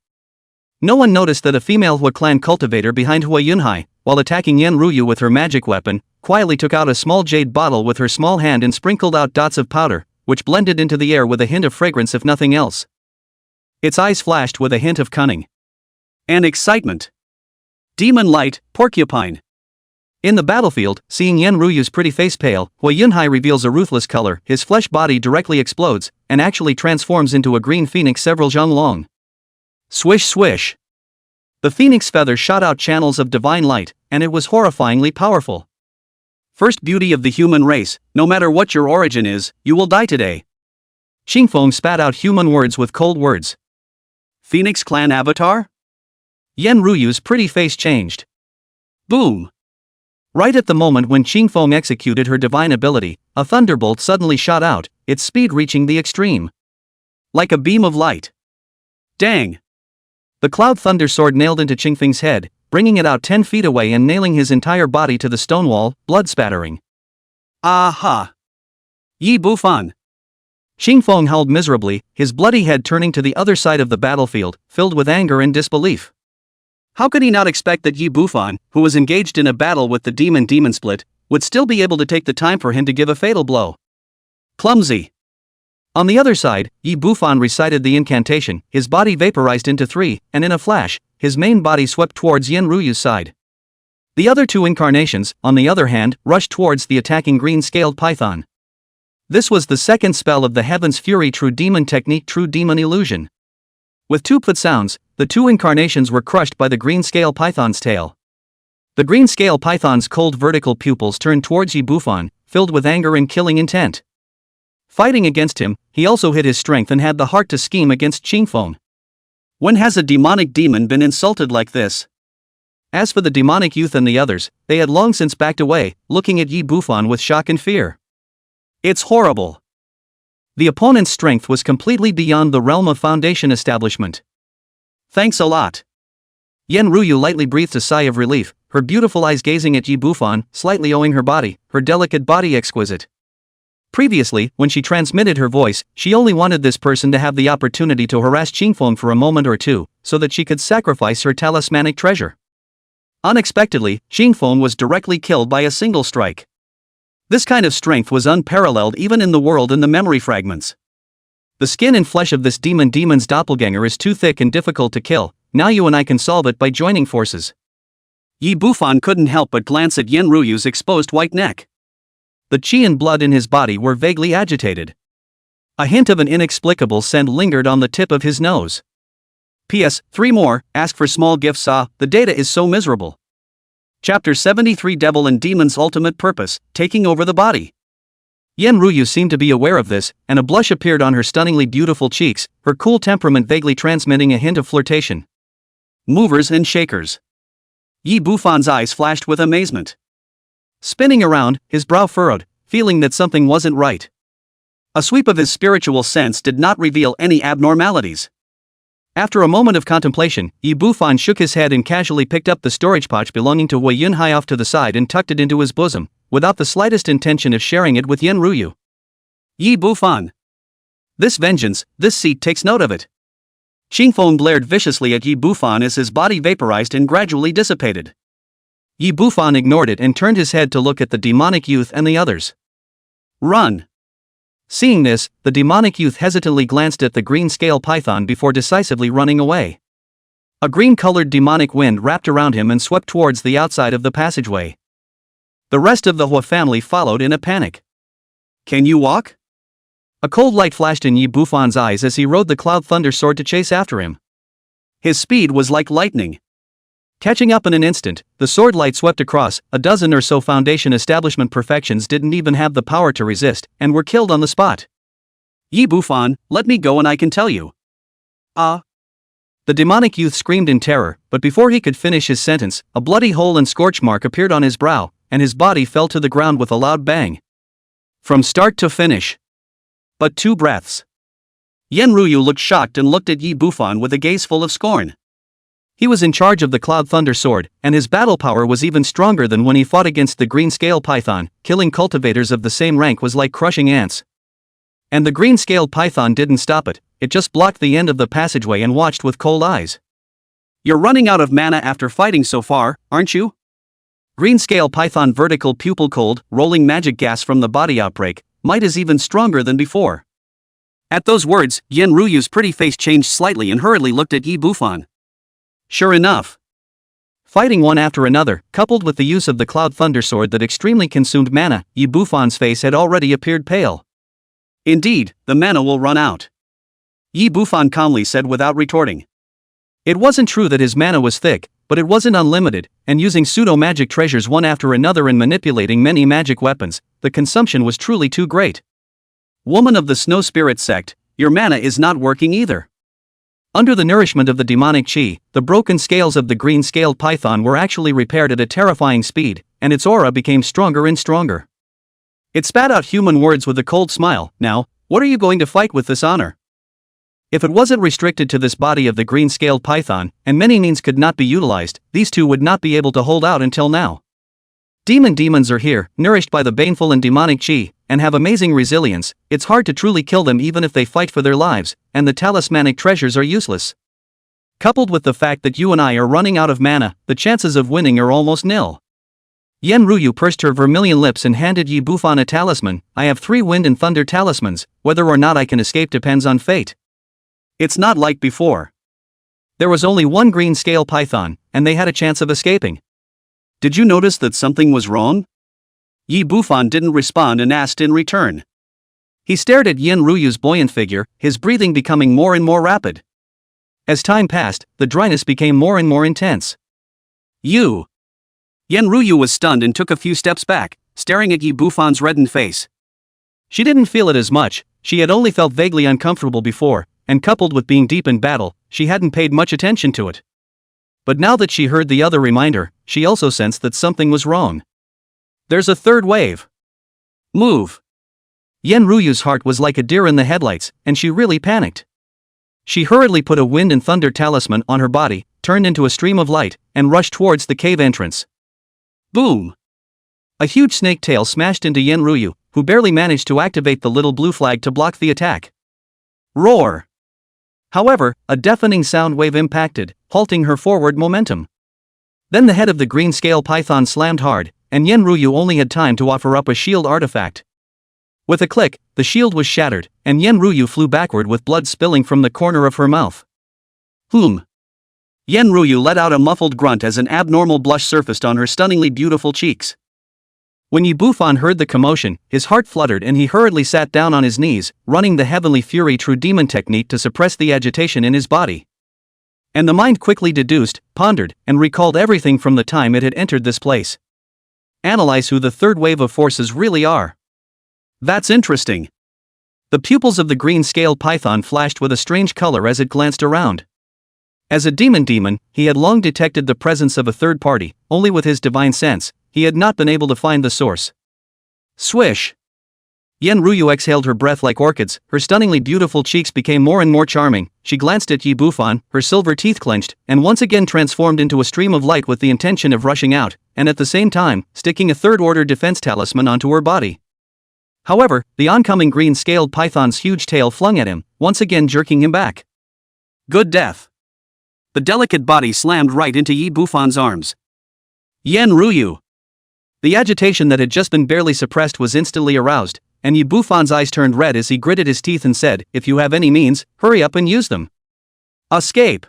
No one noticed that a female Hua clan cultivator behind Hua Yunhai, while attacking Yen Ryu with her magic weapon, quietly took out a small jade bottle with her small hand and sprinkled out dots of powder, which blended into the air with a hint of fragrance if nothing else. Its eyes flashed with a hint of cunning and excitement. Demon Light, Porcupine. In the battlefield, seeing Yen Ryu's pretty face pale, Hua Yunhai reveals a ruthless color, his flesh body directly explodes, and actually transforms into a green phoenix several zhang long. Swish swish. The phoenix feather shot out channels of divine light, and it was horrifyingly powerful. First beauty of the human race, no matter what your origin is, you will die today. Qingfeng spat out human words with cold words. Phoenix clan avatar? Yen Ryu's pretty face changed. Boom! Right at the moment when Qingfeng executed her divine ability, a thunderbolt suddenly shot out, its speed reaching the extreme. Like a beam of light. Dang! The cloud thunder sword nailed into Qingfeng's head, bringing it out 10 feet away and nailing his entire body to the stone wall, blood spattering. Aha! Yi Bufan! Qingfeng howled miserably, his bloody head turning to the other side of the battlefield, filled with anger and disbelief. How could he not expect that Yi Bufan, who was engaged in a battle with the demon split, would still be able to take the time for him to give a fatal blow? Clumsy. On the other side, Yi Bufan recited the incantation, his body vaporized into 3, and in a flash, his main body swept towards Yen Ryu's side. The other two incarnations, on the other hand, rushed towards the attacking green-scaled python. This was the second spell of the Heaven's Fury True Demon technique, True Demon Illusion. With two put sounds, the two incarnations were crushed by the green-scale python's tail. The green-scale python's cold vertical pupils turned towards Yi Bufan, filled with anger and killing intent. Fighting against him, he also hid his strength and had the heart to scheme against Qingfeng. When has a demonic demon been insulted like this? As for the demonic youth and the others, they had long since backed away, looking at Yi Bufan with shock and fear. It's horrible. The opponent's strength was completely beyond the realm of Foundation establishment. Thanks a lot. Yen Ryu lightly breathed a sigh of relief, her beautiful eyes gazing at Yi Bufan, slightly owing her body, her delicate body exquisite. Previously, when she transmitted her voice, she only wanted this person to have the opportunity to harass Qingfeng for a moment or two, so that she could sacrifice her talismanic treasure. Unexpectedly, Qingfeng was directly killed by a single strike. This kind of strength was unparalleled even in the world in the memory fragments. The skin and flesh of this demon's doppelganger is too thick and difficult to kill, now you and I can solve it by joining forces. Yi Bufan couldn't help but glance at Yen Ryu's exposed white neck. The qi and blood in his body were vaguely agitated. A hint of an inexplicable scent lingered on the tip of his nose. P.S. 3 more, ask for small gifts. The data is so miserable. Chapter 73 Devil and Demon's Ultimate Purpose, Taking Over the Body. Yen Ryu seemed to be aware of this, and a blush appeared on her stunningly beautiful cheeks, her cool temperament vaguely transmitting a hint of flirtation. Movers and shakers. Yi Bufan's eyes flashed with amazement. Spinning around, his brow furrowed, feeling that something wasn't right. A sweep of his spiritual sense did not reveal any abnormalities. After a moment of contemplation, Yi Bufan shook his head and casually picked up the storage pouch belonging to Hua Yunhai off to the side and tucked it into his bosom, without the slightest intention of sharing it with Yen Ryu. Yi Bufan. This vengeance, this seat takes note of it. Qingfeng glared viciously at Yi Bufan as his body vaporized and gradually dissipated. Yi Bufan ignored it and turned his head to look at the demonic youth and the others. Run! Seeing this, the demonic youth hesitantly glanced at the green-scale python before decisively running away. A green-colored demonic wind wrapped around him and swept towards the outside of the passageway. The rest of the Hua family followed in a panic. Can you walk? A cold light flashed in Yi Bufan's eyes as he rode the Cloud Thunder Sword to chase after him. His speed was like lightning. Catching up in an instant, the sword light swept across. A dozen or so Foundation establishment perfections didn't even have the power to resist, and were killed on the spot. Yi Bufan, let me go and I can tell you. The demonic youth screamed in terror, but before he could finish his sentence, a bloody hole and scorch mark appeared on his brow, and his body fell to the ground with a loud bang. From start to finish. But 2 breaths. Yen Ryu looked shocked and looked at Yi Bufan with a gaze full of scorn. He was in charge of the Cloud Thunder Sword, and his battle power was even stronger than when he fought against the Green Scale Python. Killing cultivators of the same rank was like crushing ants. And the Green Scale Python didn't stop it, it just blocked the end of the passageway and watched with cold eyes. "You're running out of mana after fighting so far, aren't you?" Green Scale Python vertical pupil cold, rolling magic gas from the body outbreak. Might is even stronger than before. At those words, Yen Ryu's pretty face changed slightly and hurriedly looked at Yi Bufan. Sure enough. Fighting one after another, coupled with the use of the Cloud Thunder Sword that extremely consumed mana, Yi Bufan's face had already appeared pale. "Indeed, the mana will run out," Yi Bufan calmly said without retorting. It wasn't true that his mana was thick, but it wasn't unlimited, and using pseudo-magic treasures one after another and manipulating many magic weapons, the consumption was truly too great. "Woman of the Snow Spirit sect, your mana is not working either." Under the nourishment of the demonic chi, the broken scales of the green-scaled python were actually repaired at a terrifying speed, and its aura became stronger and stronger. It spat out human words with a cold smile. "Now, what are you going to fight with this honor?" If it wasn't restricted to this body of the green-scaled python, and many means could not be utilized, these two would not be able to hold out until now. Demons are here, nourished by the baneful and demonic chi, and have amazing resilience. It's hard to truly kill them even if they fight for their lives, and the talismanic treasures are useless. Coupled with the fact that you and I are running out of mana, the chances of winning are almost nil. Yen Ryu pursed her vermilion lips and handed Yi Bufan a talisman. "I have 3 wind and thunder talismans, whether or not I can escape depends on fate. It's not like before. There was only one green scale python, and they had a chance of escaping." "Did you notice that something was wrong?" Yi Bufan didn't respond and asked in return. He stared at Yen Ryu's buoyant figure, his breathing becoming more and more rapid. As time passed, the dryness became more and more intense. "You!" Yen Ryu was stunned and took a few steps back, staring at Yi Bufan's reddened face. She didn't feel it as much, she had only felt vaguely uncomfortable before, and coupled with being deep in battle, she hadn't paid much attention to it. But now that she heard the other reminder, she also sensed that something was wrong. "There's a third wave. Move!" Yen Ryu's heart was like a deer in the headlights, and she really panicked. She hurriedly put a wind and thunder talisman on her body, turned into a stream of light, and rushed towards the cave entrance. Boom! A huge snake tail smashed into Yen Ryu, who barely managed to activate the little blue flag to block the attack. Roar! However, a deafening sound wave impacted, halting her forward momentum. Then the head of the green scale python slammed hard, and Yen Ryu only had time to offer up a shield artifact. With a click, the shield was shattered, and Yen Ryu flew backward with blood spilling from the corner of her mouth. Yen Ryu let out a muffled grunt as an abnormal blush surfaced on her stunningly beautiful cheeks. When Yi Bufan heard the commotion, his heart fluttered and he hurriedly sat down on his knees, running the Heavenly Fury True Demon technique to suppress the agitation in his body. And the mind quickly deduced, pondered, and recalled everything from the time it had entered this place. Analyze who the third wave of forces really are. That's interesting. The pupils of the green-scaled python flashed with a strange color as it glanced around. As a demon, he had long detected the presence of a third party, only with his divine sense, he had not been able to find the source. Swish! Yen Ryu exhaled her breath like orchids, her stunningly beautiful cheeks became more and more charming. She glanced at Yi Bufan, her silver teeth clenched, and once again transformed into a stream of light with the intention of rushing out, and at the same time, sticking a third-order defense talisman onto her body. However, the oncoming green-scaled python's huge tail flung at him, once again jerking him back. Good death! The delicate body slammed right into Yi Bufan's arms. Yen Ryu! The agitation that had just been barely suppressed was instantly aroused, and Yi Bufan's eyes turned red as he gritted his teeth and said, "If you have any means, hurry up and use them." Escape!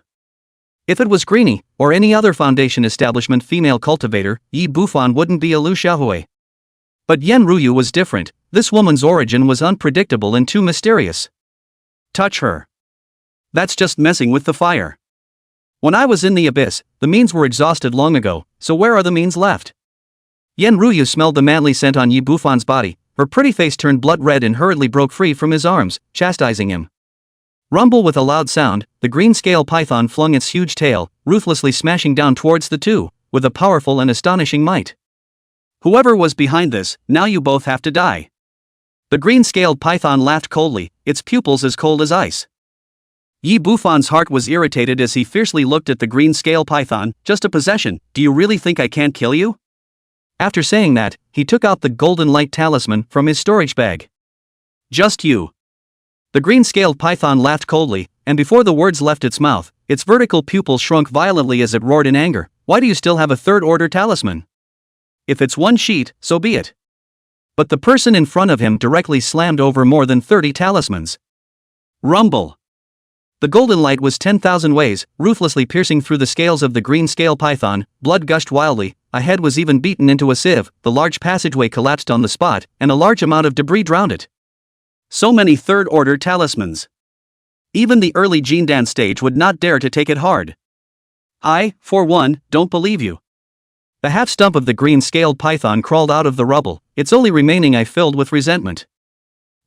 If it was Greenie, or any other Foundation establishment female cultivator, Yi Bufan wouldn't be a Lu Xiaohui. But Yen Ryu was different, this woman's origin was unpredictable and too mysterious. Touch her. That's just messing with the fire. When I was in the abyss, the means were exhausted long ago, so where are the means left? Yen Ryu smelled the manly scent on Yi Bufan's body, her pretty face turned blood red and hurriedly broke free from his arms, chastising him. Rumble with a loud sound, the green scale python flung its huge tail, ruthlessly smashing down towards the two, with a powerful and astonishing might. Whoever was behind this, now you both have to die. The green-scaled python laughed coldly, its pupils as cold as ice. Yi Bufan's heart was irritated as he fiercely looked at the green scale python. Just a possession, do you really think I can't kill you? After saying that, he took out the golden light talisman from his storage bag. Just you. The green-scaled python laughed coldly, and before the words left its mouth, its vertical pupils shrunk violently as it roared in anger. Why do you still have a third-order talisman? If it's one sheet, so be it. But the person in front of him directly slammed over more than 30 talismans. Rumble. The golden light was 10,000 ways, ruthlessly piercing through the scales of the green-scale python. Blood gushed wildly, a head was even beaten into a sieve, the large passageway collapsed on the spot, and a large amount of debris drowned it. So many third-order talismans. Even the early Jindan stage would not dare to take it hard. I, for one, don't believe you. The half-stump of the green-scaled python crawled out of the rubble, its only remaining eye filled with resentment.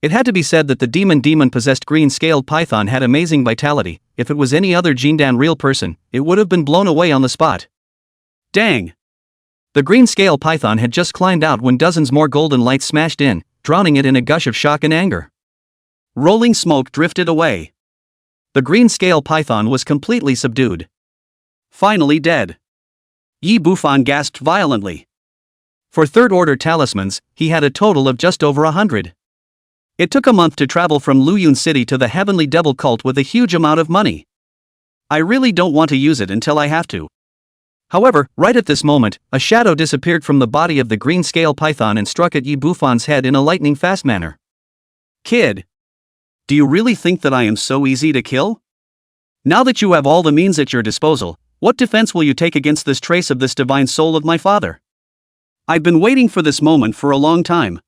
It had to be said that the demon-possessed green-scaled python had amazing vitality. If it was any other Jindan real person, it would have been blown away on the spot. Dang! The green-scale python had just climbed out when dozens more golden lights smashed in, drowning it in a gush of shock and anger. Rolling smoke drifted away. The green-scale python was completely subdued. Finally dead. Yi Bufan gasped violently. For third-order talismans, he had a total of just over 100. It took a month to travel from Luyun City to the Heavenly Devil Cult with a huge amount of money. I really don't want to use it until I have to. However, right at this moment, a shadow disappeared from the body of the green-scale python and struck at Yi Bufan's head in a lightning-fast manner. Kid! Do you really think that I am so easy to kill? Now that you have all the means at your disposal, what defense will you take against this trace of this divine soul of my father? I've been waiting for this moment for a long time.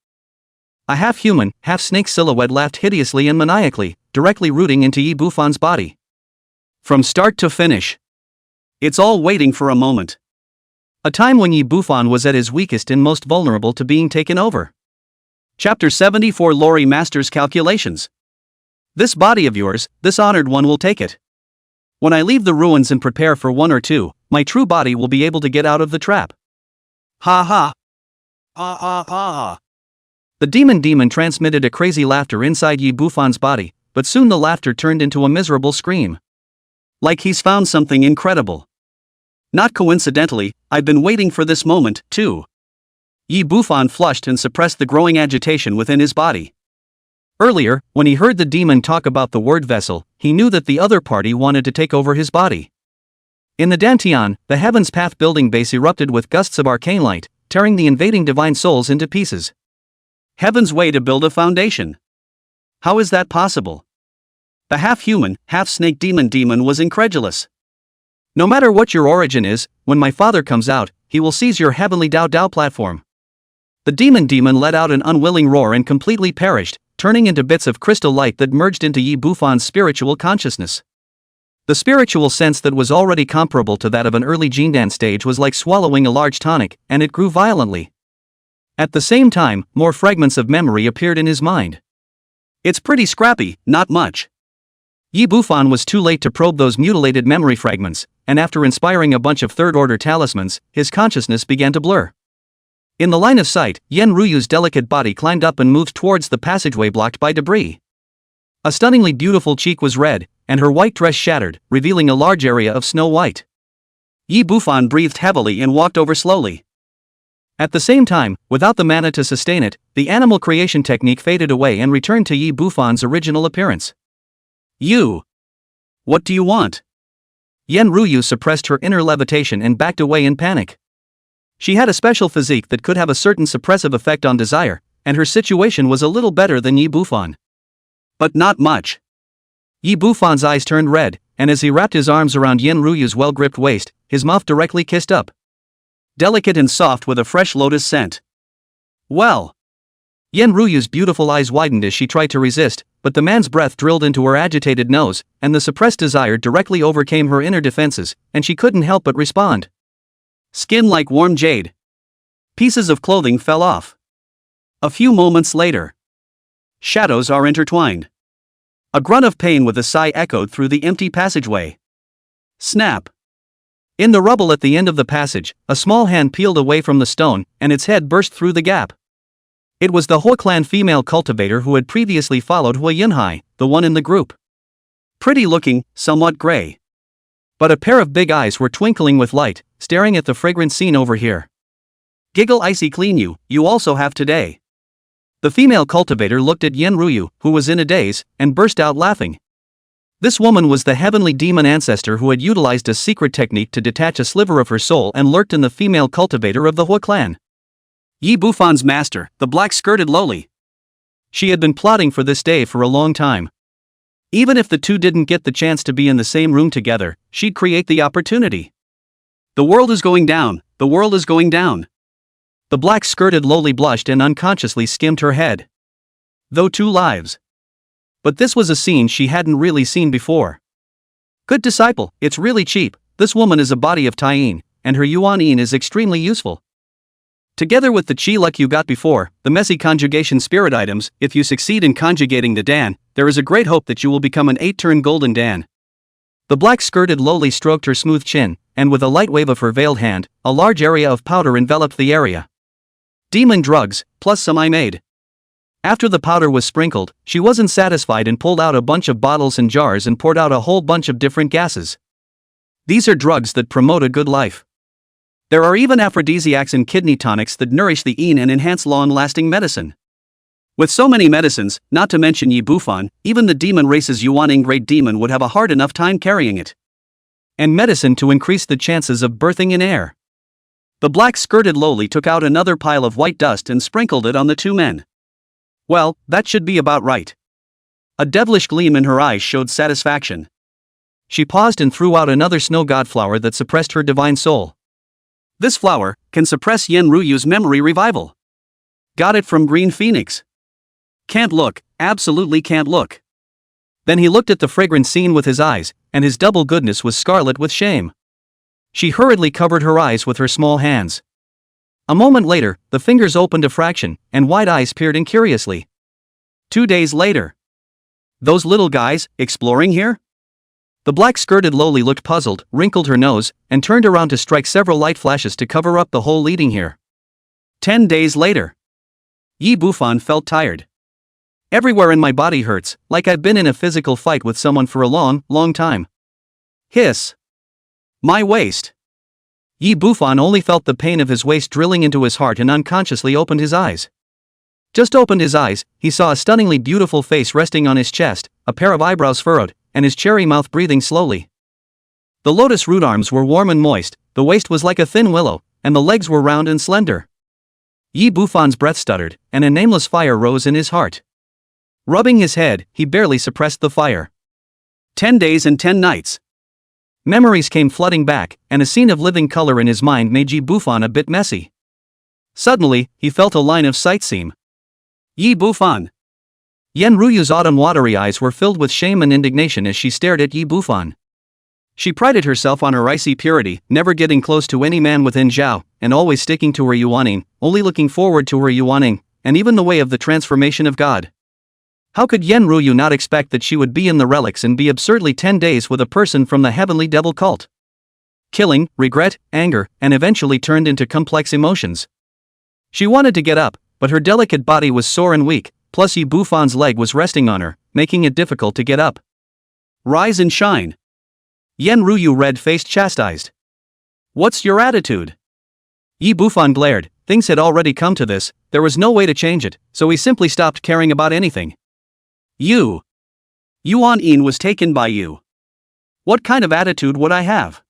A half-human, half-snake silhouette laughed hideously and maniacally, directly rooting into Yi Bufan's body. From start to finish. It's all waiting for a moment. A time when Yi Bufan was at his weakest and most vulnerable to being taken over. Chapter 74 Lori Master's Calculations. This body of yours, this honored one will take it. When I leave the ruins and prepare for 1 or 2, my true body will be able to get out of the trap. Ha ha. Ha ha ha. The demon transmitted a crazy laughter inside Yi Bufan's body, but soon the laughter turned into a miserable scream. Like he's found something incredible. Not coincidentally, I've been waiting for this moment, too. Yi Bufan flushed and suppressed the growing agitation within his body. Earlier, when he heard the demon talk about the word vessel, he knew that the other party wanted to take over his body. In the Dantian, the Heaven's Path building base erupted with gusts of arcane light, tearing the invading divine souls into pieces. Heaven's way to build a foundation. How is that possible? The half-human, half-snake demon was incredulous. No matter what your origin is, when my father comes out, he will seize your heavenly Dao platform. The demon let out an unwilling roar and completely perished, turning into bits of crystal light that merged into Yi Bufan's spiritual consciousness. The spiritual sense that was already comparable to that of an early Jindan stage was like swallowing a large tonic, and it grew violently. At the same time, more fragments of memory appeared in his mind. It's pretty scrappy, not much. Yi Bufan was too late to probe those mutilated memory fragments, and after inspiring a bunch of third-order talismans, his consciousness began to blur. In the line of sight, Yen Ruyu's delicate body climbed up and moved towards the passageway blocked by debris. A stunningly beautiful cheek was red, and her white dress shattered, revealing a large area of snow white. Yi Bufan breathed heavily and walked over slowly. At the same time, without the mana to sustain it, the animal creation technique faded away and returned to Yi Bufan's original appearance. You! What do you want? Yen Ruyu suppressed her inner levitation and backed away in panic. She had a special physique that could have a certain suppressive effect on desire, and her situation was a little better than Yi Bufan. But not much. Yi Bufan's eyes turned red, and as he wrapped his arms around Yen Ruyu's well-gripped waist, his mouth directly kissed up. Delicate and soft with a fresh lotus scent. Well. Yen Ruyu's beautiful eyes widened as she tried to resist, but the man's breath drilled into her agitated nose, and the suppressed desire directly overcame her inner defenses, and she couldn't help but respond. Skin like warm jade. Pieces of clothing fell off. A few moments later. Shadows are intertwined. A grunt of pain with a sigh echoed through the empty passageway. Snap. In the rubble at the end of the passage, a small hand peeled away from the stone, and its head burst through the gap. It was the Hua clan female cultivator who had previously followed Hua Yunhai, the one in the group. Pretty looking, somewhat gray. But a pair of big eyes were twinkling with light, staring at the fragrant scene over here. Giggle icy clean you also have today. The female cultivator looked at Yen Ruyu, who was in a daze, and burst out laughing. This woman was the heavenly demon ancestor who had utilized a secret technique to detach a sliver of her soul and lurked in the female cultivator of the Hua clan. Yi Bufan's master, the black-skirted lowly. She had been plotting for this day for a long time. Even if the two didn't get the chance to be in the same room together, she'd create the opportunity. The world is going down, the world is going down. The black-skirted lowly blushed and unconsciously skimmed her head. Though two lives. But this was a scene she hadn't really seen before. Good disciple, it's really cheap. This woman is a body of Taiyin, and her Yuan Yin is extremely useful. Together with the chi luck you got before, the messy conjugation spirit items, if you succeed in conjugating the Dan, there is a great hope that you will become an 8-turn golden Dan. The black-skirted lowly stroked her smooth chin, and with a light wave of her veiled hand, a large area of powder enveloped the area. Demon drugs, plus some I made. After the powder was sprinkled, she wasn't satisfied and pulled out a bunch of bottles and jars and poured out a whole bunch of different gases. These are drugs that promote a good life. There are even aphrodisiacs and kidney tonics that nourish the yin and enhance long-lasting medicine. With so many medicines, not to mention Yi Bufan, even the demon race's Yuaning Great Demon would have a hard enough time carrying it. And medicine to increase the chances of birthing in air. The black-skirted lowly took out another pile of white dust and sprinkled it on the two men. Well, that should be about right. A devilish gleam in her eyes showed satisfaction. She paused and threw out another snow god flower that suppressed her divine soul. This flower can suppress Yen Ruyu's memory revival. Got it from Green Phoenix. Can't look, absolutely can't look. Then he looked at the fragrant scene with his eyes, and his double goodness was scarlet with shame. She hurriedly covered her eyes with her small hands. A moment later, the fingers opened a fraction, and wide eyes peered in curiously. 2 days later. Those little guys, exploring here? The black-skirted lowly looked puzzled, wrinkled her nose, and turned around to strike several light flashes to cover up the hole leading here. 10 days later. Yi Bufan felt tired. Everywhere in my body hurts, like I've been in a physical fight with someone for a long, long time. Hiss. My waist. Yi Bufan only felt the pain of his waist drilling into his heart and unconsciously opened his eyes. Just opened his eyes, he saw a stunningly beautiful face resting on his chest, a pair of eyebrows furrowed, and his cherry mouth breathing slowly. The lotus root arms were warm and moist, the waist was like a thin willow, and the legs were round and slender. Yi Bufan's breath stuttered, and a nameless fire rose in his heart. Rubbing his head, he barely suppressed the fire. 10 days and 10 nights. Memories came flooding back, and a scene of living color in his mind made Yi Bufan a bit messy. Suddenly, he felt a line of sight seam. Yi Bufan. Yen Ruyu's autumn watery eyes were filled with shame and indignation as she stared at Yi Bufan. She prided herself on her icy purity, never getting close to any man within Zhao, and always sticking to her Yuaning, only looking forward to her Yuaning, and even the way of the transformation of God. How could Yen Ruyu not expect that she would be in the relics and be absurdly 10 days with a person from the heavenly devil cult? Killing, regret, anger, and eventually turned into complex emotions. She wanted to get up, but her delicate body was sore and weak, plus Yi Bufan's leg was resting on her, making it difficult to get up. Rise and shine. Yen Ruyu red-faced chastised. What's your attitude? Yi Bufan glared. Things had already come to this, there was no way to change it, so he simply stopped caring about anything. Yuan Yin was taken by you. What kind of attitude would I have?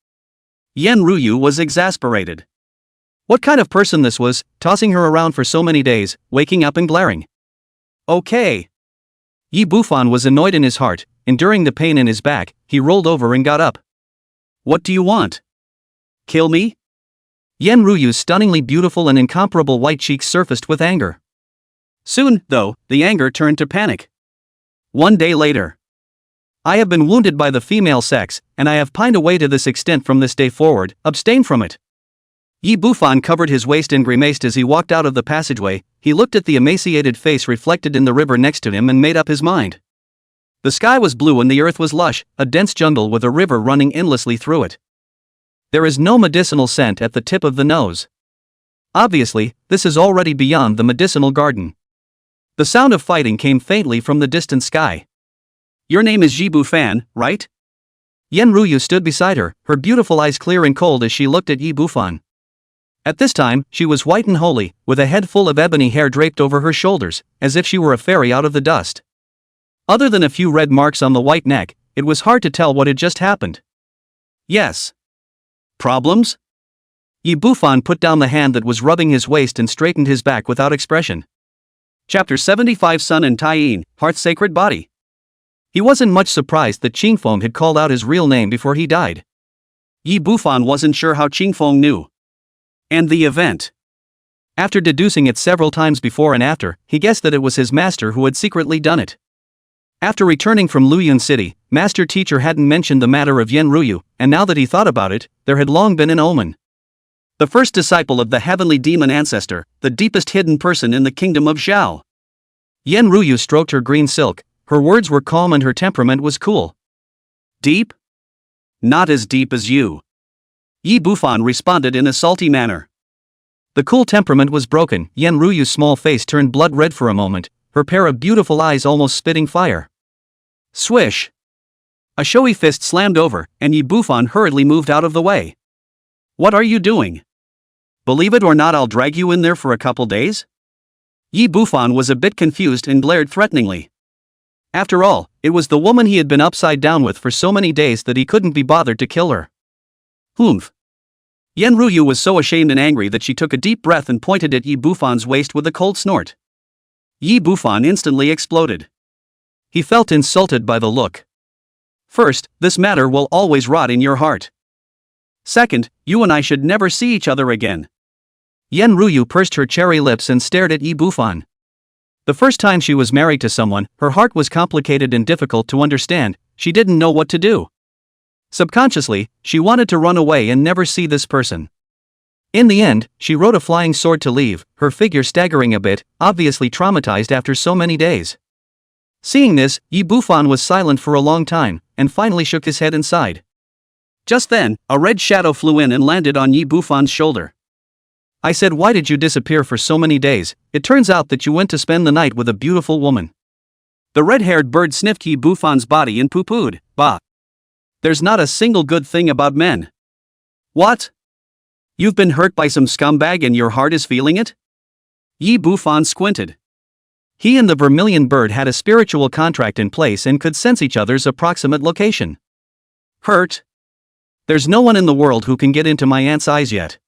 Yen Ruyu was exasperated. What kind of person this was, tossing her around for so many days, waking up and glaring. Okay. Yi Bufan was annoyed in his heart, enduring the pain in his back, he rolled over and got up. What do you want? Kill me? Yen Ruyu's stunningly beautiful and incomparable white cheeks surfaced with anger. Soon, though, the anger turned to panic. 1 day later. I have been wounded by the female sex, and I have pined away to this extent from this day forward, abstain from it. Yi Bufan covered his waist and grimaced as he walked out of the passageway. He looked at the emaciated face reflected in the river next to him and made up his mind. The sky was blue and the earth was lush, a dense jungle with a river running endlessly through it. There is no medicinal scent at the tip of the nose. Obviously, this is already beyond the medicinal garden. The sound of fighting came faintly from the distant sky. Your name is Ji Bufan, right? Yen Ruyu stood beside her, her beautiful eyes clear and cold as she looked at Yi Bufan. At this time, she was white and holy, with a head full of ebony hair draped over her shoulders, as if she were a fairy out of the dust. Other than a few red marks on the white neck, it was hard to tell what had just happened. Yes. Problems? Yi Bufan put down the hand that was rubbing his waist and straightened his back without expression. Chapter 75 Sun and Taiyin, Heart's Sacred Body. He wasn't much surprised that Qingfeng had called out his real name before he died. Yi Bufan wasn't sure how Qingfeng knew. And the event. After deducing it several times before and after, he guessed that it was his master who had secretly done it. After returning from Luyun City, Master Teacher hadn't mentioned the matter of Yen Ruyu, and now that he thought about it, there had long been an omen. The first disciple of the heavenly demon ancestor, the deepest hidden person in the kingdom of Zhao. Yen Ruyu stroked her green silk, her words were calm and her temperament was cool. Deep? Not as deep as you. Yi Bufan responded in a salty manner. The cool temperament was broken. Yen Ruyu's small face turned blood red for a moment, her pair of beautiful eyes almost spitting fire. Swish! A showy fist slammed over, and Yi Bufan hurriedly moved out of the way. What are you doing? Believe it or not, I'll drag you in there for a couple days? Yi Bufan was a bit confused and glared threateningly. After all, it was the woman he had been upside down with for so many days that he couldn't be bothered to kill her. Humph. Yen Ruyu was so ashamed and angry that she took a deep breath and pointed at Yi Bufan's waist with a cold snort. Yi Bufan instantly exploded. He felt insulted by the look. First, this matter will always rot in your heart. Second, you and I should never see each other again. Yen Ruyu pursed her cherry lips and stared at Yi Bufan. The first time she was married to someone, her heart was complicated and difficult to understand, she didn't know what to do. Subconsciously, she wanted to run away and never see this person. In the end, she rode a flying sword to leave, her figure staggering a bit, obviously traumatized after so many days. Seeing this, Yi Bufan was silent for a long time, and finally shook his head and sighed. Just then, a red shadow flew in and landed on Yi Bufan's shoulder. I said, why did you disappear for so many days? It turns out that you went to spend the night with a beautiful woman. The red-haired bird sniffed Yi Bufan's body and poo-pooed. Bah. There's not a single good thing about men. What? You've been hurt by some scumbag and your heart is feeling it? Yi Bufan squinted. He and the vermilion bird had a spiritual contract in place and could sense each other's approximate location. Hurt? There's no one in the world who can get into my aunt's eyes yet.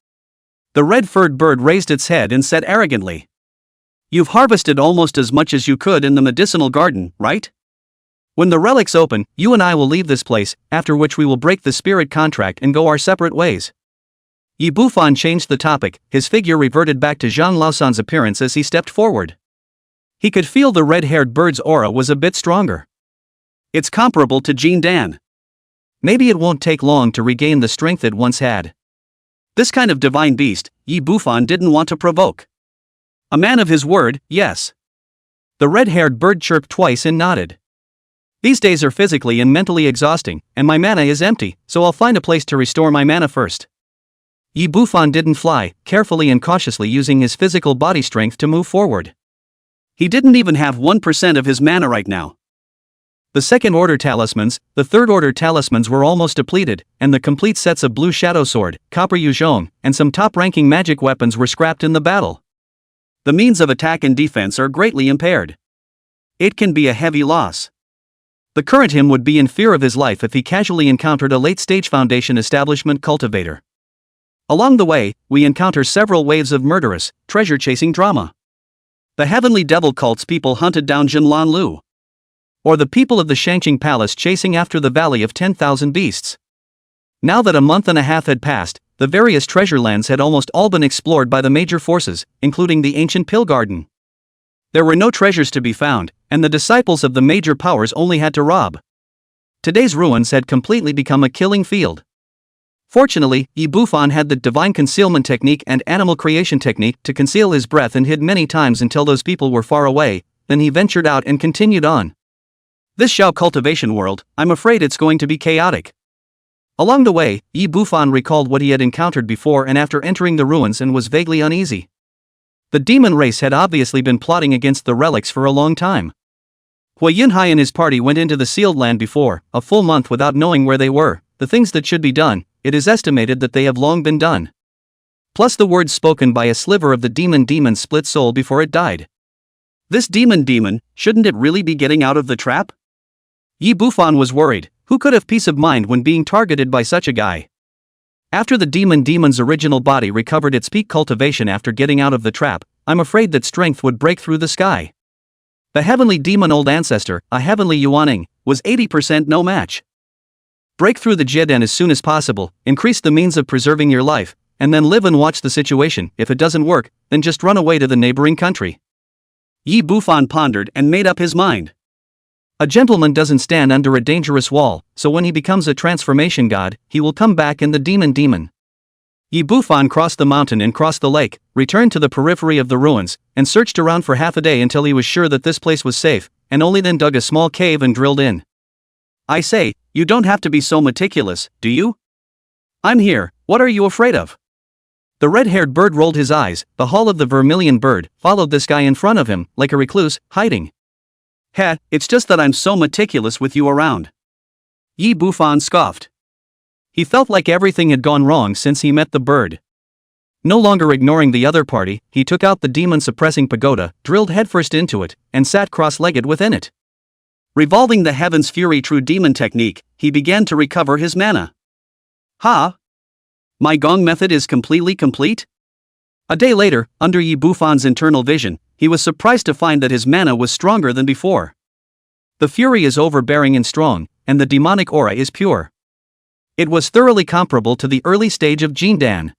The red-furred bird raised its head and said arrogantly. You've harvested almost as much as you could in the medicinal garden, right? When the relics open, you and I will leave this place, after which we will break the spirit contract and go our separate ways. Yi Bufan changed the topic, his figure reverted back to Zhang Laosan's appearance as he stepped forward. He could feel the red-haired bird's aura was a bit stronger. It's comparable to Jin Dan. Maybe it won't take long to regain the strength it once had. This kind of divine beast, Yi Bufan didn't want to provoke. A man of his word, yes. The red-haired bird chirped twice and nodded. These days are physically and mentally exhausting, and my mana is empty, so I'll find a place to restore my mana first. Yi Bufan didn't fly, carefully and cautiously using his physical body strength to move forward. He didn't even have 1% of his mana right now. The second-order talismans, the third-order talismans were almost depleted, and the complete sets of blue shadow sword, copper yuzhong, and some top-ranking magic weapons were scrapped in the battle. The means of attack and defense are greatly impaired. It can be a heavy loss. The current him would be in fear of his life if he casually encountered a late-stage Foundation establishment cultivator. Along the way, we encounter several waves of murderous, treasure-chasing drama. The heavenly devil cult's people hunted down Jinlan Lu. Or the people of the Shangqing Palace chasing after the Valley of 10,000 Beasts. Now that a month and a half had passed, the various treasure lands had almost all been explored by the major forces, including the ancient Pill Garden. There were no treasures to be found, and the disciples of the major powers only had to rob. Today's ruins had completely become a killing field. Fortunately, Yi Bufan had the divine concealment technique and animal creation technique to conceal his breath and hid many times until those people were far away, then he ventured out and continued on. This Xiao cultivation world, I'm afraid it's going to be chaotic. Along the way, Yi Bufan recalled what he had encountered before and after entering the ruins and was vaguely uneasy. The demon race had obviously been plotting against the relics for a long time. Hui Yinhai and his party went into the sealed land before a full month without knowing where they were. The things that should be done, it is estimated that they have long been done. Plus the words spoken by a sliver of the demon's split soul before it died. This demon, shouldn't it really be getting out of the trap? Yi Bufan was worried. Who could have peace of mind when being targeted by such a guy? After the demon's original body recovered its peak cultivation after getting out of the trap, I'm afraid that strength would break through the sky. The heavenly demon old ancestor, a heavenly Yuaning, was 80% no match. Break through the Jiden as soon as possible, increase the means of preserving your life, and then live and watch the situation. If it doesn't work, then just run away to the neighboring country. Yi Bufan pondered and made up his mind. A gentleman doesn't stand under a dangerous wall, so when he becomes a transformation god, he will come back in the demon. Yi Bufan crossed the mountain and crossed the lake, returned to the periphery of the ruins, and searched around for half a day until he was sure that this place was safe, and only then dug a small cave and drilled in. I say, you don't have to be so meticulous, do you? I'm here, what are you afraid of? The red-haired bird rolled his eyes. The hull of the vermilion bird followed this guy in front of him, like a recluse, hiding. Heh, it's just that I'm so meticulous with you around. Yi Bufan scoffed. He felt like everything had gone wrong since he met the bird. No longer ignoring the other party, he took out the demon-suppressing pagoda, drilled headfirst into it, and sat cross-legged within it. Revolving the Heaven's Fury True Demon technique, he began to recover his mana. Ha! My gong method is completely complete? A day later, under Yi Bufan's internal vision, he was surprised to find that his mana was stronger than before. The fury is overbearing and strong, and the demonic aura is pure. It was thoroughly comparable to the early stage of Jindan.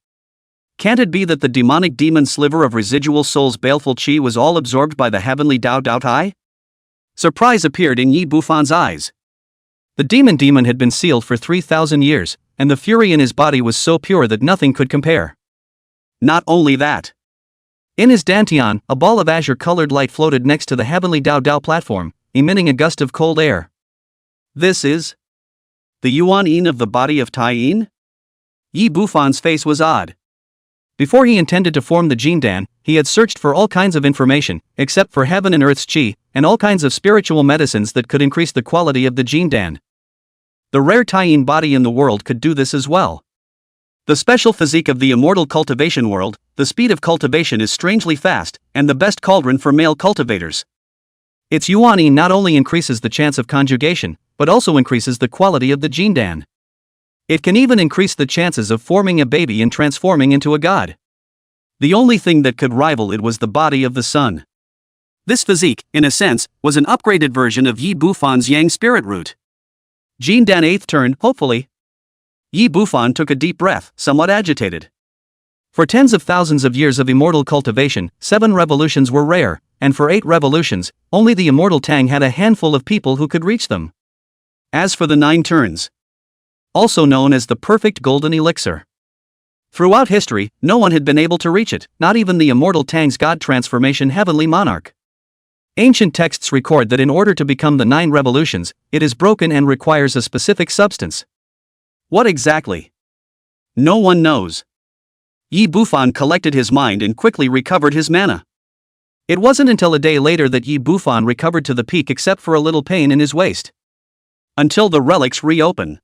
Can't it be that the demon sliver of residual soul's baleful chi was all absorbed by the heavenly Dao Dao Tai? Surprise appeared in Yi Bufan's eyes. The demon had been sealed for 3,000 years, and the fury in his body was so pure that nothing could compare. Not only that. In his dantian, a ball of azure-colored light floated next to the heavenly Dao Dao platform, emitting a gust of cold air. This is the Yuan Yin of the body of Tai Yin? Yi Bufan's face was odd. Before he intended to form the Jindan, he had searched for all kinds of information, except for heaven and earth's chi, and all kinds of spiritual medicines that could increase the quality of the Jindan. The rare Tai Yin body in the world could do this as well. The special physique of the immortal cultivation world, the speed of cultivation is strangely fast, and the best cauldron for male cultivators. Its Yuan Yin not only increases the chance of conjugation, but also increases the quality of the Jindan. It can even increase the chances of forming a baby and transforming into a god. The only thing that could rival it was the body of the sun. This physique, in a sense, was an upgraded version of Yi Bufan's Yang spirit root. Jindan 8th turn, hopefully. Yi Bufan took a deep breath, somewhat agitated. For tens of thousands of years of immortal cultivation, 7 revolutions were rare, and for 8 revolutions, only the immortal Tang had a handful of people who could reach them. As for the 9 turns, also known as the perfect golden elixir, throughout history, no one had been able to reach it, not even the immortal Tang's god transformation heavenly monarch. Ancient texts record that in order to become the 9 revolutions, it is broken and requires a specific substance. What exactly? No one knows. Yi Bufan collected his mind and quickly recovered his mana. It wasn't until a day later that Yi Bufan recovered to the peak except for a little pain in his waist. Until the relics reopen.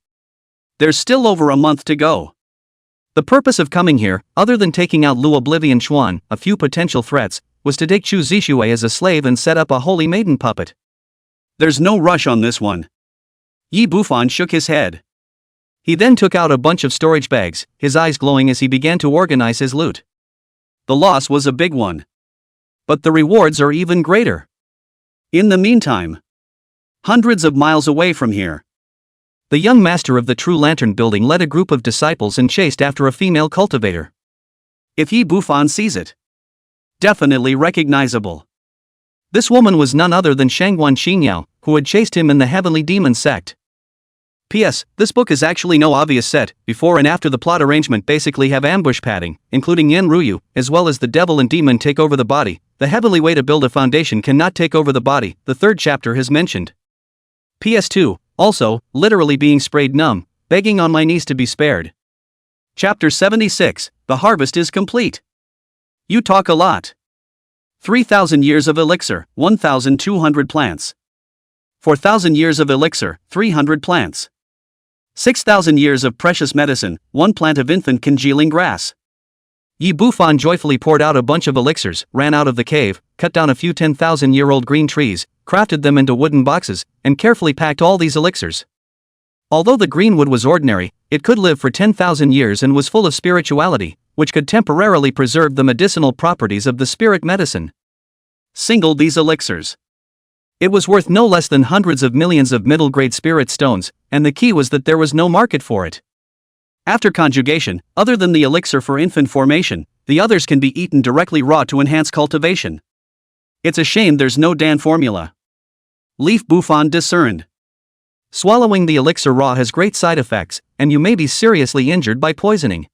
There's still over a month to go. The purpose of coming here, other than taking out Lu Oblivion Xuan, a few potential threats, was to take Chu Zixue as a slave and set up a holy maiden puppet. There's no rush on this one. Yi Bufan shook his head. He then took out a bunch of storage bags, his eyes glowing as he began to organize his loot. The loss was a big one. But the rewards are even greater. In the meantime, hundreds of miles away from here, the young master of the True Lantern building led a group of disciples and chased after a female cultivator. If Yi Bufan sees it, definitely recognizable. This woman was none other than Shangguan Xinyao, who had chased him in the heavenly demon sect. P.S. This book is actually no obvious set, before and after the plot arrangement basically have ambush padding, including Yen Ruyu, as well as the devil and demon take over the body. The heavenly way to build a foundation cannot take over the body, the 3rd chapter has mentioned. PS2, also, literally being sprayed numb, begging on my knees to be spared. Chapter 76, The Harvest is Complete. You talk a lot. 3,000 years of elixir, 1,200 plants. 4,000 years of elixir, 300 plants. 6,000 years of precious medicine, 1 plant of infant congealing grass. Yi Bufan joyfully poured out a bunch of elixirs, ran out of the cave, cut down a few 10,000-year-old green trees, crafted them into wooden boxes, and carefully packed all these elixirs. Although the green wood was ordinary, it could live for 10,000 years and was full of spirituality, which could temporarily preserve the medicinal properties of the spirit medicine. Singled these elixirs. It was worth no less than hundreds of millions of middle-grade spirit stones, and the key was that there was no market for it. After conjugation, other than the elixir for infant formation, the others can be eaten directly raw to enhance cultivation. It's a shame there's no Dan formula. Leaf Bufan discerned. Swallowing the elixir raw has great side effects, and you may be seriously injured by poisoning.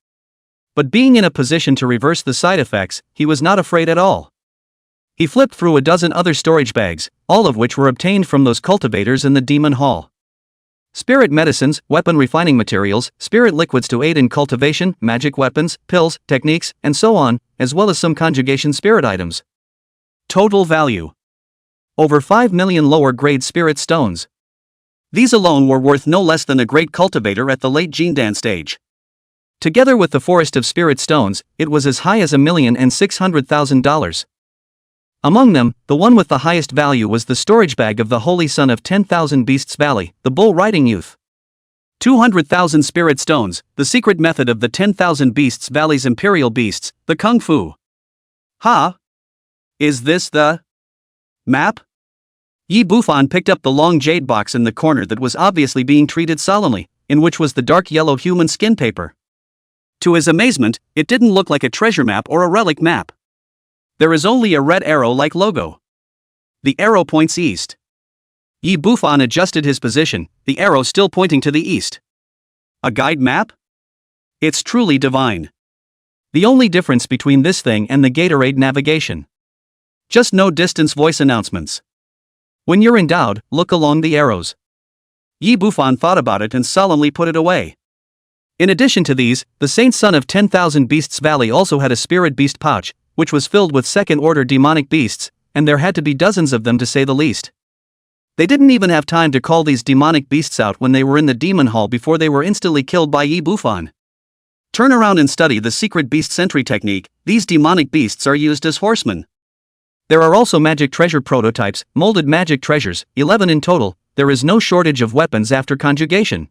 But being in a position to reverse the side effects, he was not afraid at all. He flipped through a dozen other storage bags, all of which were obtained from those cultivators in the demon hall. Spirit medicines, weapon refining materials, spirit liquids to aid in cultivation, magic weapons, pills, techniques, and so on, as well as some conjugation spirit items. Total value: over 5 million lower-grade spirit stones. These alone were worth no less than a great cultivator at the late Jindan stage. Together with the forest of spirit stones, it was as high as $1,600,000. Among them, the one with the highest value was the storage bag of the Holy Son of 10,000 Beasts Valley, the bull riding youth. 200,000 spirit stones, the secret method of the 10,000 Beasts Valley's imperial beasts, the Kung Fu. Ha! Is this the map? Yi Bufan picked up the long jade box in the corner that was obviously being treated solemnly, in which was the dark yellow human skin paper. To his amazement, it didn't look like a treasure map or a relic map. There is only a red arrow-like logo. The arrow points east. Yi Bufan adjusted his position, the arrow still pointing to the east. A guide map? It's truly divine. The only difference between this thing and the Gatorade navigation. Just no distance voice announcements. When you're in doubt, look along the arrows. Yi Bufan thought about it and solemnly put it away. In addition to these, the Saint Son of 10,000 Beasts Valley also had a spirit beast pouch, which was filled with second-order demonic beasts, and there had to be dozens of them to say the least. They didn't even have time to call these demonic beasts out when they were in the demon hall before they were instantly killed by Yi Bufan. Turn around and study the secret beast sentry technique. These demonic beasts are used as horsemen. There are also magic treasure prototypes, molded magic treasures, 11 in total. There is no shortage of weapons after conjugation.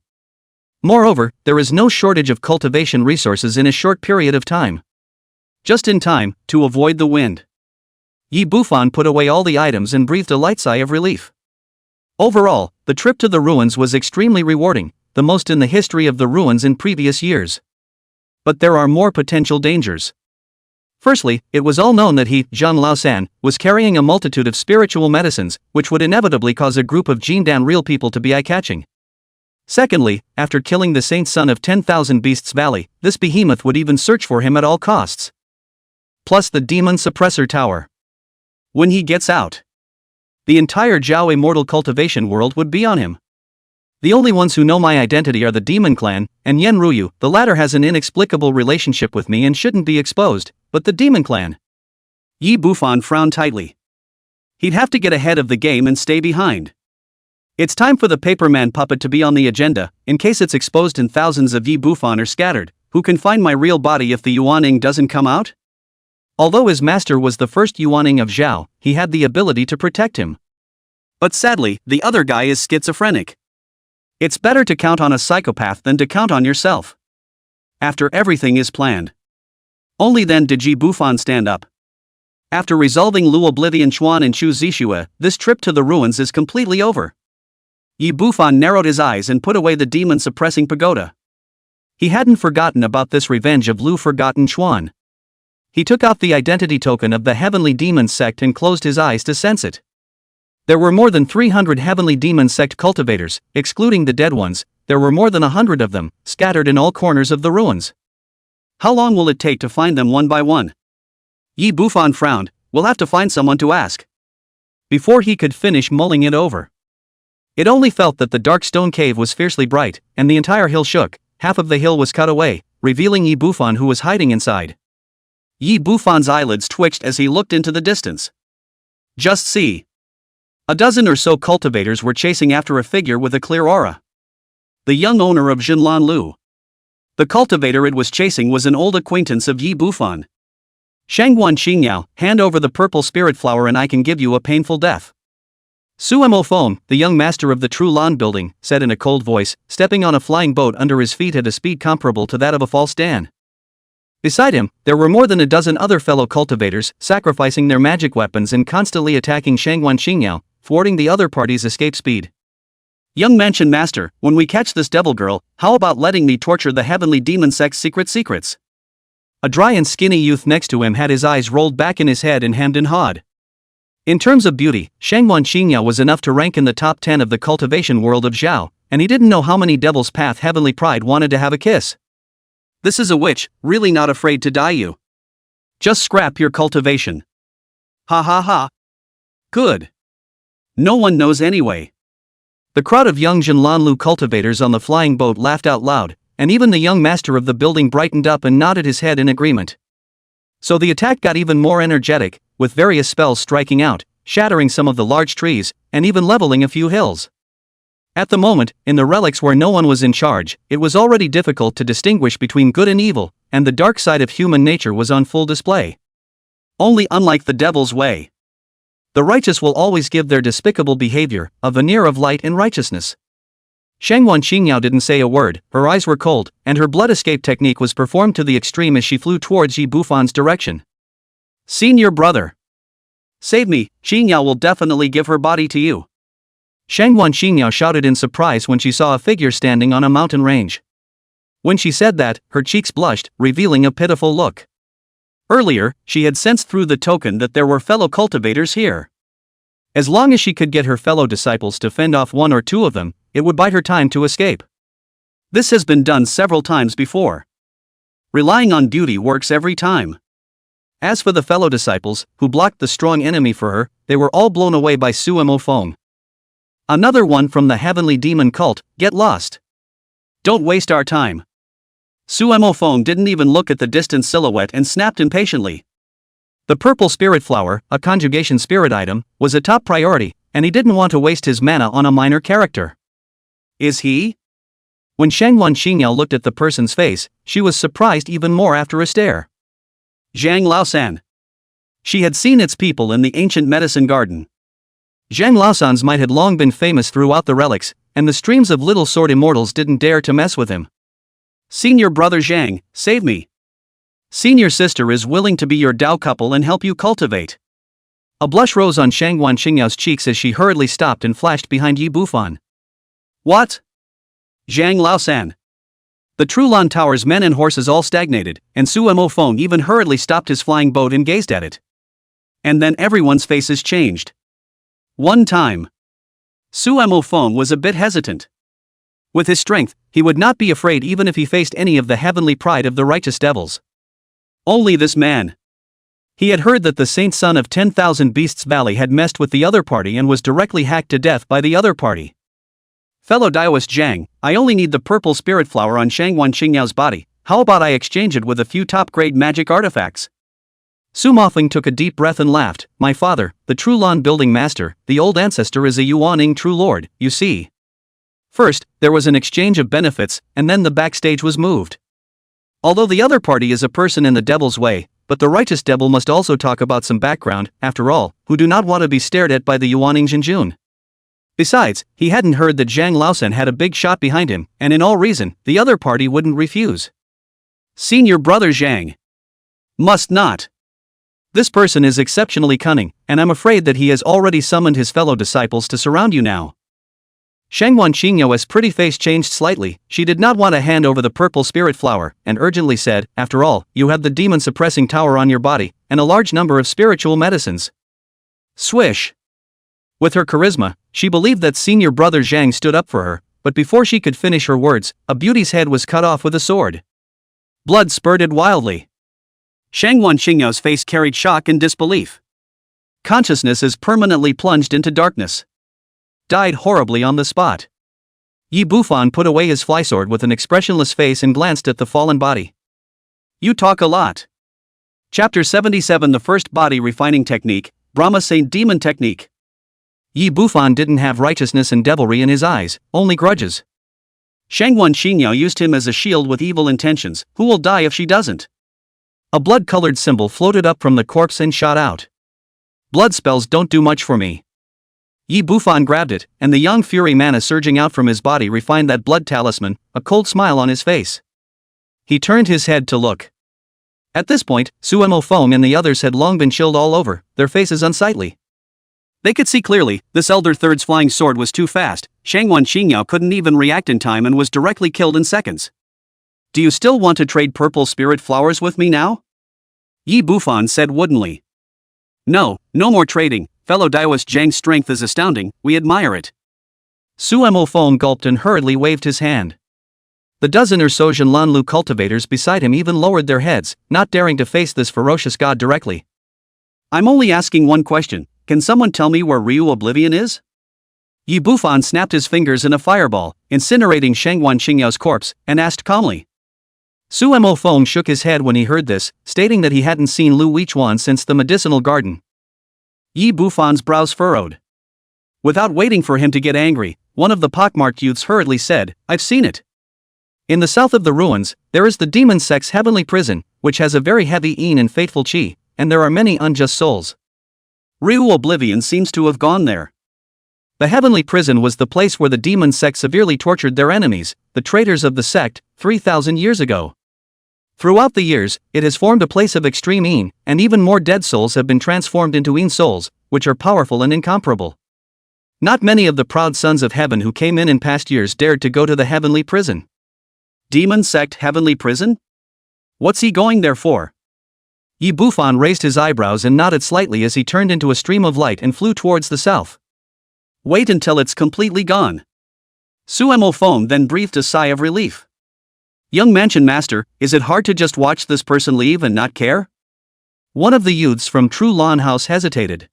Moreover, there is no shortage of cultivation resources in a short period of time. Just in time, to avoid the wind. Yi Bufan put away all the items and breathed a light sigh of relief. Overall, the trip to the ruins was extremely rewarding, the most in the history of the ruins in previous years. But there are more potential dangers. Firstly, it was all known that he, Zhang Laosan, was carrying a multitude of spiritual medicines, which would inevitably cause a group of Jindan real people to be eye-catching. Secondly, after killing the Saint Son of 10,000 Beasts Valley, this behemoth would even search for him at all costs. Plus the demon suppressor tower. When he gets out, the entire Zhao immortal cultivation world would be on him. The only ones who know my identity are the demon clan, and Yen Ruyu. The latter has an inexplicable relationship with me and shouldn't be exposed, but the demon clan. Yi Bufan frowned tightly. He'd have to get ahead of the game and stay behind. It's time for the Paperman puppet to be on the agenda, in case it's exposed and thousands of Yi Bufan are scattered. Who can find my real body if the Yuaning doesn't come out? Although his master was the first Yuaning of Zhao, he had the ability to protect him. But sadly, the other guy is schizophrenic. It's better to count on a psychopath than to count on yourself. After everything is planned. Only then did Yi Bufan stand up. After resolving Lu Oblivion Chuan and Chu Zixue, this trip to the ruins is completely over. Yi Bufan narrowed his eyes and put away the demon-suppressing pagoda. He hadn't forgotten about this revenge of Lu Forgotten Chuan. He took off the identity token of the Heavenly Demon Sect and closed his eyes to sense it. There were more than 300 Heavenly Demon Sect cultivators, excluding the dead ones. There were more than 100 of them, scattered in all corners of the ruins. How long will it take to find them one by one? Yi Bufan frowned. We'll have to find someone to ask. Before he could finish mulling it over. It only felt that the dark stone cave was fiercely bright, and the entire hill shook. Half of the hill was cut away, revealing Yi Bufan who was hiding inside. Yi Bufan's eyelids twitched as he looked into the distance. Just see. A dozen or so cultivators were chasing after a figure with a clear aura. The young owner of Jinlan Lu. The cultivator it was chasing was an old acquaintance of Yi Bufan. Shangguan Xingyao, hand over the purple spirit flower and I can give you a painful death. Suemo Feng, the young master of the True Lan building, said in a cold voice, stepping on a flying boat under his feet at a speed comparable to that of a false Dan. Beside him, there were more than a dozen other fellow cultivators, sacrificing their magic weapons and constantly attacking Shangguan Xingyao, thwarting the other party's escape speed. Young Mansion Master, when we catch this devil girl, how about letting me torture the heavenly demon sect's secrets? A dry and skinny youth next to him had his eyes rolled back in his head and hemmed and hawed. In terms of beauty, Shangguan Xingyao was enough to rank in the top 10 of the cultivation world of Zhao, and he didn't know how many Devil's Path Heavenly Pride wanted to have a kiss. This is a witch, really not afraid to die you. Just scrap your cultivation. Ha ha ha. Good. No one knows anyway. The crowd of young Jinlanlu cultivators on the flying boat laughed out loud, and even the young master of the building brightened up and nodded his head in agreement. So the attack got even more energetic, with various spells striking out, shattering some of the large trees, and even leveling a few hills. At the moment, in the relics where no one was in charge, it was already difficult to distinguish between good and evil, and the dark side of human nature was on full display. Only unlike the devil's way. The righteous will always give their despicable behavior a veneer of light and righteousness. Shangguan Xingyao didn't say a word, her eyes were cold, and her blood escape technique was performed to the extreme as she flew towards Yi Bufan's direction. Senior brother. Save me, Xingyao will definitely give her body to you. Shangguan Xingyao shouted in surprise when she saw a figure standing on a mountain range. When she said that, her cheeks blushed, revealing a pitiful look. Earlier, she had sensed through the token that there were fellow cultivators here. As long as she could get her fellow disciples to fend off one or two of them, it would bide her time to escape. This has been done several times before. Relying on duty works every time. As for the fellow disciples, who blocked the strong enemy for her, they were all blown away by Suemo Feng. Another one from the heavenly demon cult, get lost. Don't waste our time. Suemo Feng didn't even look at the distant silhouette and snapped impatiently. The purple spirit flower, a conjugation spirit item, was a top priority, and he didn't want to waste his mana on a minor character. Is he? When Shangguan Xingyao looked at the person's face, she was surprised even more after a stare. Zhang Laosan. She had seen its people in the ancient medicine garden. Zhang Laosan's might had long been famous throughout the relics, and the streams of little sword immortals didn't dare to mess with him. Senior brother Zhang, save me. Senior sister is willing to be your Dao couple and help you cultivate. A blush rose on Shangguan Xingyao's cheeks as she hurriedly stopped and flashed behind Yi Bufan. What? Zhang Laosan. The True Lan Tower's men and horses all stagnated, and Suemo Feng even hurriedly stopped his flying boat and gazed at it. And then everyone's faces changed. One time. Suemo Feng was a bit hesitant. With his strength, he would not be afraid even if he faced any of the heavenly pride of the righteous devils. Only this man. He had heard that the Saint Son of 10,000 Beasts Valley had messed with the other party and was directly hacked to death by the other party. Fellow Daoist Zhang, I only need the purple spirit flower on Shangguan Xingyao's body, how about I exchange it with a few top-grade magic artifacts? Su Mofeng took a deep breath and laughed. My father, the True Lan building master, the old ancestor is a Yuaning true lord, you see. First, there was an exchange of benefits, and then the backstage was moved. Although the other party is a person in the devil's way, but the righteous devil must also talk about some background, after all, who do not want to be stared at by the Yuaning Jinjun. Besides, he hadn't heard that Zhang Laosan had a big shot behind him, and in all reason, the other party wouldn't refuse. Senior brother Zhang. Must not. This person is exceptionally cunning, and I'm afraid that he has already summoned his fellow disciples to surround you now. Shangguan Xingyou's pretty face changed slightly. She did not want to hand over the purple spirit flower, and urgently said, after all, you have the demon-suppressing tower on your body, and a large number of spiritual medicines. Swish. With her charisma, she believed that senior brother Zhang stood up for her, but before she could finish her words, a beauty's head was cut off with a sword. Blood spurted wildly. Shangguan Xingyou's face carried shock and disbelief. Consciousness is permanently plunged into darkness. Died horribly on the spot. Yi Bufan put away his flysword with an expressionless face and glanced at the fallen body. You talk a lot. Chapter 77 The First Body Refining Technique, Brahma Saint Demon Technique. Yi Bufan didn't have righteousness and devilry in his eyes, only grudges. Shangwan Xingyao used him as a shield with evil intentions. Who will die if she doesn't? A blood-colored symbol floated up from the corpse and shot out. Blood spells don't do much for me. Yi Bufan grabbed it, and the young fury mana surging out from his body refined that blood talisman, a cold smile on his face. He turned his head to look. At this point, Suemo Feng and the others had long been chilled all over, their faces unsightly. They could see clearly, this Elder Third's flying sword was too fast. Shangwan Xingyao couldn't even react in time and was directly killed in seconds. Do you still want to trade purple spirit flowers with me now? Yi Bufan said woodenly. No more trading. Fellow Daoist Zhang's strength is astounding, we admire it. Suemo Feng gulped and hurriedly waved his hand. The dozen or so Zhenlanlu cultivators beside him even lowered their heads, not daring to face this ferocious god directly. I'm only asking one question, can someone tell me where Ryu Oblivion is? Yi Bufan snapped his fingers in a fireball, incinerating Shangwan Xingyao's corpse, and asked calmly. Suemo Feng shook his head when he heard this, stating that he hadn't seen Lu Weichuan since the medicinal garden. Yi Bufan's brows furrowed. Without waiting for him to get angry, one of the pockmarked youths hurriedly said, I've seen it. In the south of the ruins, there is the demon sect's heavenly prison, which has a very heavy een and fateful qi, and there are many unjust souls. Ryu Oblivion seems to have gone there. The heavenly prison was the place where the demon sect severely tortured their enemies, the traitors of the sect, 3,000 years ago. Throughout the years, it has formed a place of extreme een, and even more dead souls have been transformed into een souls, which are powerful and incomparable. Not many of the proud sons of heaven who came in past years dared to go to the heavenly prison. Demon sect heavenly prison? What's he going there for? Yi Bufan raised his eyebrows and nodded slightly as he turned into a stream of light and flew towards the south. Wait until it's completely gone. Suemo Feng then breathed a sigh of relief. Young mansion master, is it hard to just watch this person leave and not care? One of the youths from True Lan House hesitated.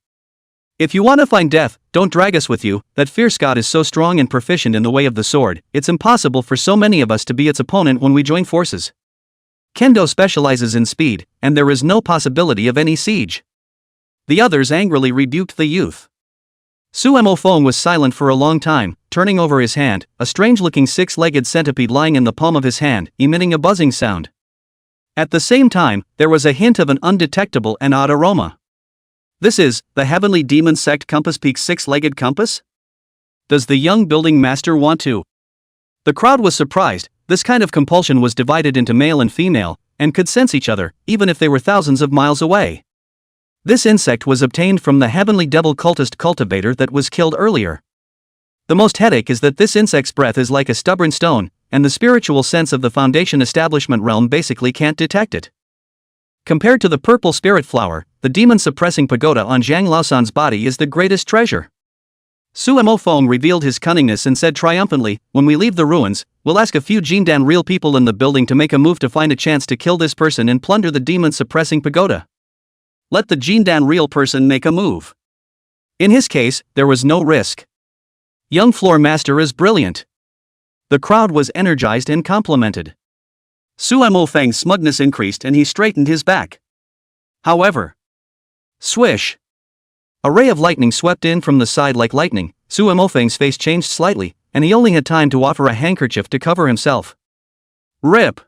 If you want to find death, don't drag us with you. That fierce god is so strong and proficient in the way of the sword, it's impossible for so many of us to be its opponent when we join forces. Kendo specializes in speed, and there is no possibility of any siege. The others angrily rebuked the youth. Suemo Feng was silent for a long time, turning over his hand, a strange-looking six-legged centipede lying in the palm of his hand, emitting a buzzing sound. At the same time, there was a hint of an undetectable and odd aroma. This is, the heavenly demon sect Compass Peak's six-legged compass? Does the young building master want to? The crowd was surprised. This kind of compulsion was divided into male and female, and could sense each other, even if they were thousands of miles away. This insect was obtained from the heavenly devil cultist cultivator that was killed earlier. The most headache is that this insect's breath is like a stubborn stone, and the spiritual sense of the Foundation establishment realm basically can't detect it. Compared to the purple spirit flower, the demon-suppressing pagoda on Zhang Laosan's body is the greatest treasure. Suemo Feng revealed his cunningness and said triumphantly, when we leave the ruins, we'll ask a few Jindan real people in the building to make a move to find a chance to kill this person and plunder the demon-suppressing pagoda. Let the Jindan real person make a move. In his case, there was no risk. Young floor master is brilliant. The crowd was energized and complimented. Suemo Feng's smugness increased and he straightened his back. However, swish! A ray of lightning swept in from the side like lightning. Suemo Feng's face changed slightly, and he only had time to offer a handkerchief to cover himself. Rip!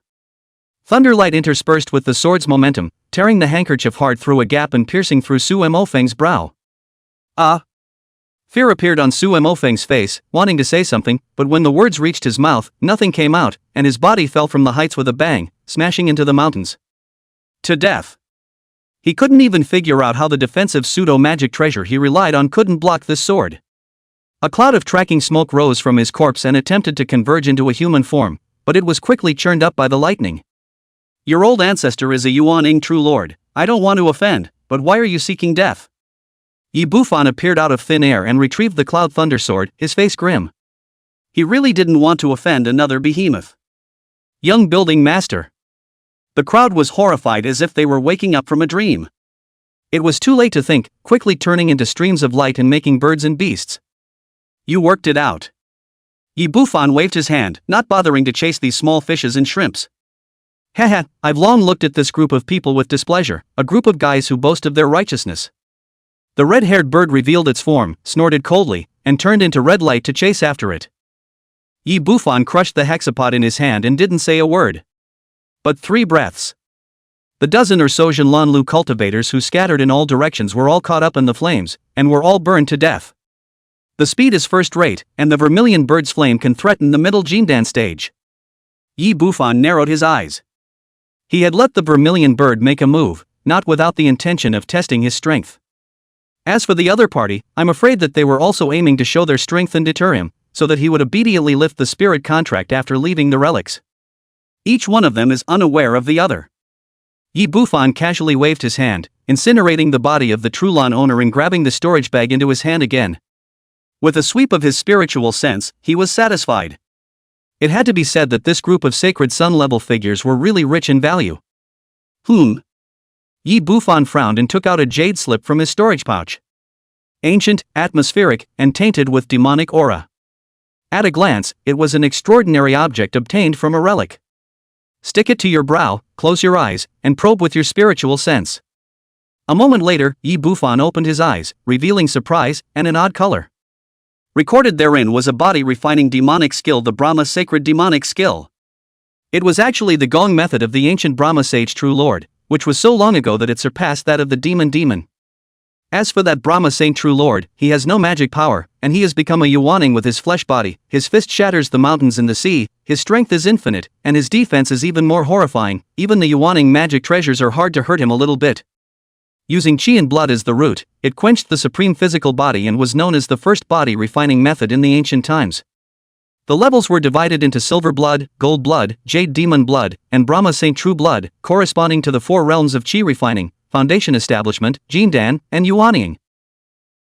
Thunderlight interspersed with the sword's momentum, tearing the handkerchief hard through a gap and piercing through Suemo Feng's brow. Ah! Fear appeared on Suemo Feng's face, wanting to say something, but when the words reached his mouth, nothing came out, and his body fell from the heights with a bang, smashing into the mountains. To death. He couldn't even figure out how the defensive pseudo-magic treasure he relied on couldn't block this sword. A cloud of tracking smoke rose from his corpse and attempted to converge into a human form, but it was quickly churned up by the lightning. Your old ancestor is a Yuan Ing true lord. I don't want to offend, but why are you seeking death? Yi Bufan appeared out of thin air and retrieved the Cloud Thunder Sword, his face grim. He really didn't want to offend another behemoth. Young building master. The crowd was horrified as if they were waking up from a dream. It was too late to think, quickly turning into streams of light and making birds and beasts. You worked it out. Yi Bufan waved his hand, not bothering to chase these small fishes and shrimps. Haha, I've long looked at this group of people with displeasure, a group of guys who boast of their righteousness. The red-haired bird revealed its form, snorted coldly, and turned into red light to chase after it. Yi Bufan crushed the hexapod in his hand and didn't say a word. But 3 breaths. The dozen or so Jinlanlu cultivators who scattered in all directions were all caught up in the flames, and were all burned to death. The speed is first rate, and the vermilion bird's flame can threaten the middle Jindan stage. Yi Bufan narrowed his eyes. He had let the vermilion bird make a move, not without the intention of testing his strength. As for the other party, I'm afraid that they were also aiming to show their strength and deter him, so that he would obediently lift the spirit contract after leaving the relics. Each one of them is unaware of the other. Yi Bufan casually waved his hand, incinerating the body of the Trulon owner and grabbing the storage bag into his hand again. With a sweep of his spiritual sense, he was satisfied. It had to be said that this group of sacred sun-level figures were really rich in value. Yi Bufan frowned and took out a jade slip from his storage pouch. Ancient, atmospheric, and tainted with demonic aura. At a glance, it was an extraordinary object obtained from a relic. Stick it to your brow, close your eyes, and probe with your spiritual sense. A moment later, Yi Bufan opened his eyes, revealing surprise and an odd color. Recorded therein was a body-refining demonic skill, the Brahma sacred demonic skill. It was actually the Gong method of the ancient Brahma sage True Lord, which was so long ago that it surpassed that of the demon. As for that Brahma saint True Lord, he has no magic power, and he has become a Yuaning with his flesh body, his fist shatters the mountains and the sea, his strength is infinite, and his defense is even more horrifying. Even the Yuaning magic treasures are hard to hurt him a little bit. Using chi and blood as the root, it quenched the supreme physical body and was known as the first body-refining method in the ancient times. The levels were divided into silver blood, gold blood, jade demon blood, and Brahma saint true blood, corresponding to the 4 realms of chi refining, foundation establishment, Jindan, and Yuaning.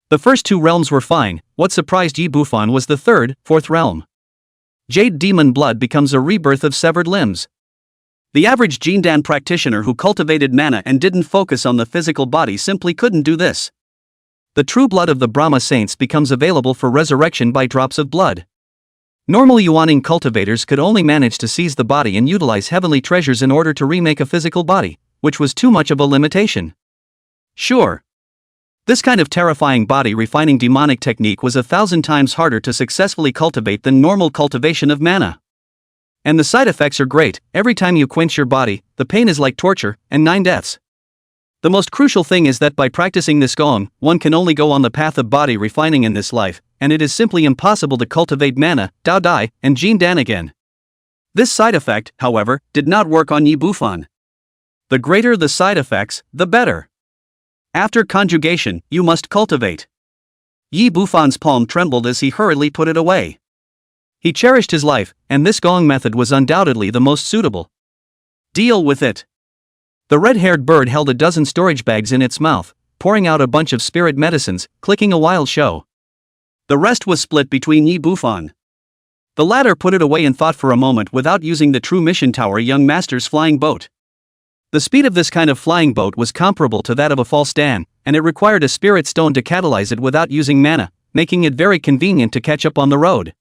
The first 2 realms were fine. What surprised Yi Bufan was the 3rd, 4th realm. Jade demon blood becomes a rebirth of severed limbs. The average Jindan practitioner who cultivated mana and didn't focus on the physical body simply couldn't do this. The true blood of the Brahma saints becomes available for resurrection by drops of blood. Normal Yuaning cultivators could only manage to seize the body and utilize heavenly treasures in order to remake a physical body, which was too much of a limitation. Sure. This kind of terrifying body-refining demonic technique was 1,000 times harder to successfully cultivate than normal cultivation of mana. And the side effects are great. Every time you quench your body, the pain is like torture, and 9 deaths. The most crucial thing is that by practicing this Gong, one can only go on the path of body refining in this life, and it is simply impossible to cultivate mana, Dao Dai, and Jindan again. This side effect, however, did not work on Yi Bufan. The greater the side effects, the better. After conjugation, you must cultivate. Yi Bufan's palm trembled as he hurriedly put it away. He cherished his life, and this Gong method was undoubtedly the most suitable. Deal with it. The red-haired bird held a dozen storage bags in its mouth, pouring out a bunch of spirit medicines, clicking a wild show. The rest was split between Yi Bufan. The latter put it away and thought for a moment without using the true mission tower young master's flying boat. The speed of this kind of flying boat was comparable to that of a false Dan, and it required a spirit stone to catalyze it without using mana, making it very convenient to catch up on the road.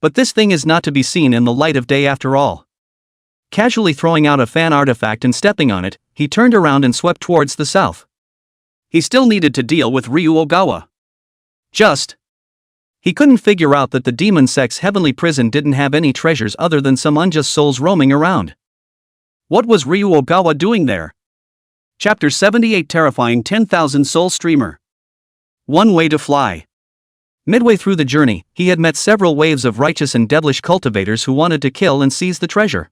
But this thing is not to be seen in the light of day after all. Casually throwing out a fan artifact and stepping on it, he turned around and swept towards the south. He still needed to deal with Ryu Ogawa. He couldn't figure out that the demon sect's heavenly prison didn't have any treasures other than some unjust souls roaming around. What was Ryu Ogawa doing there? Chapter 78 Terrifying 10,000 Soul Streamer. One way to fly. Midway through the journey, he had met several waves of righteous and devilish cultivators who wanted to kill and seize the treasure.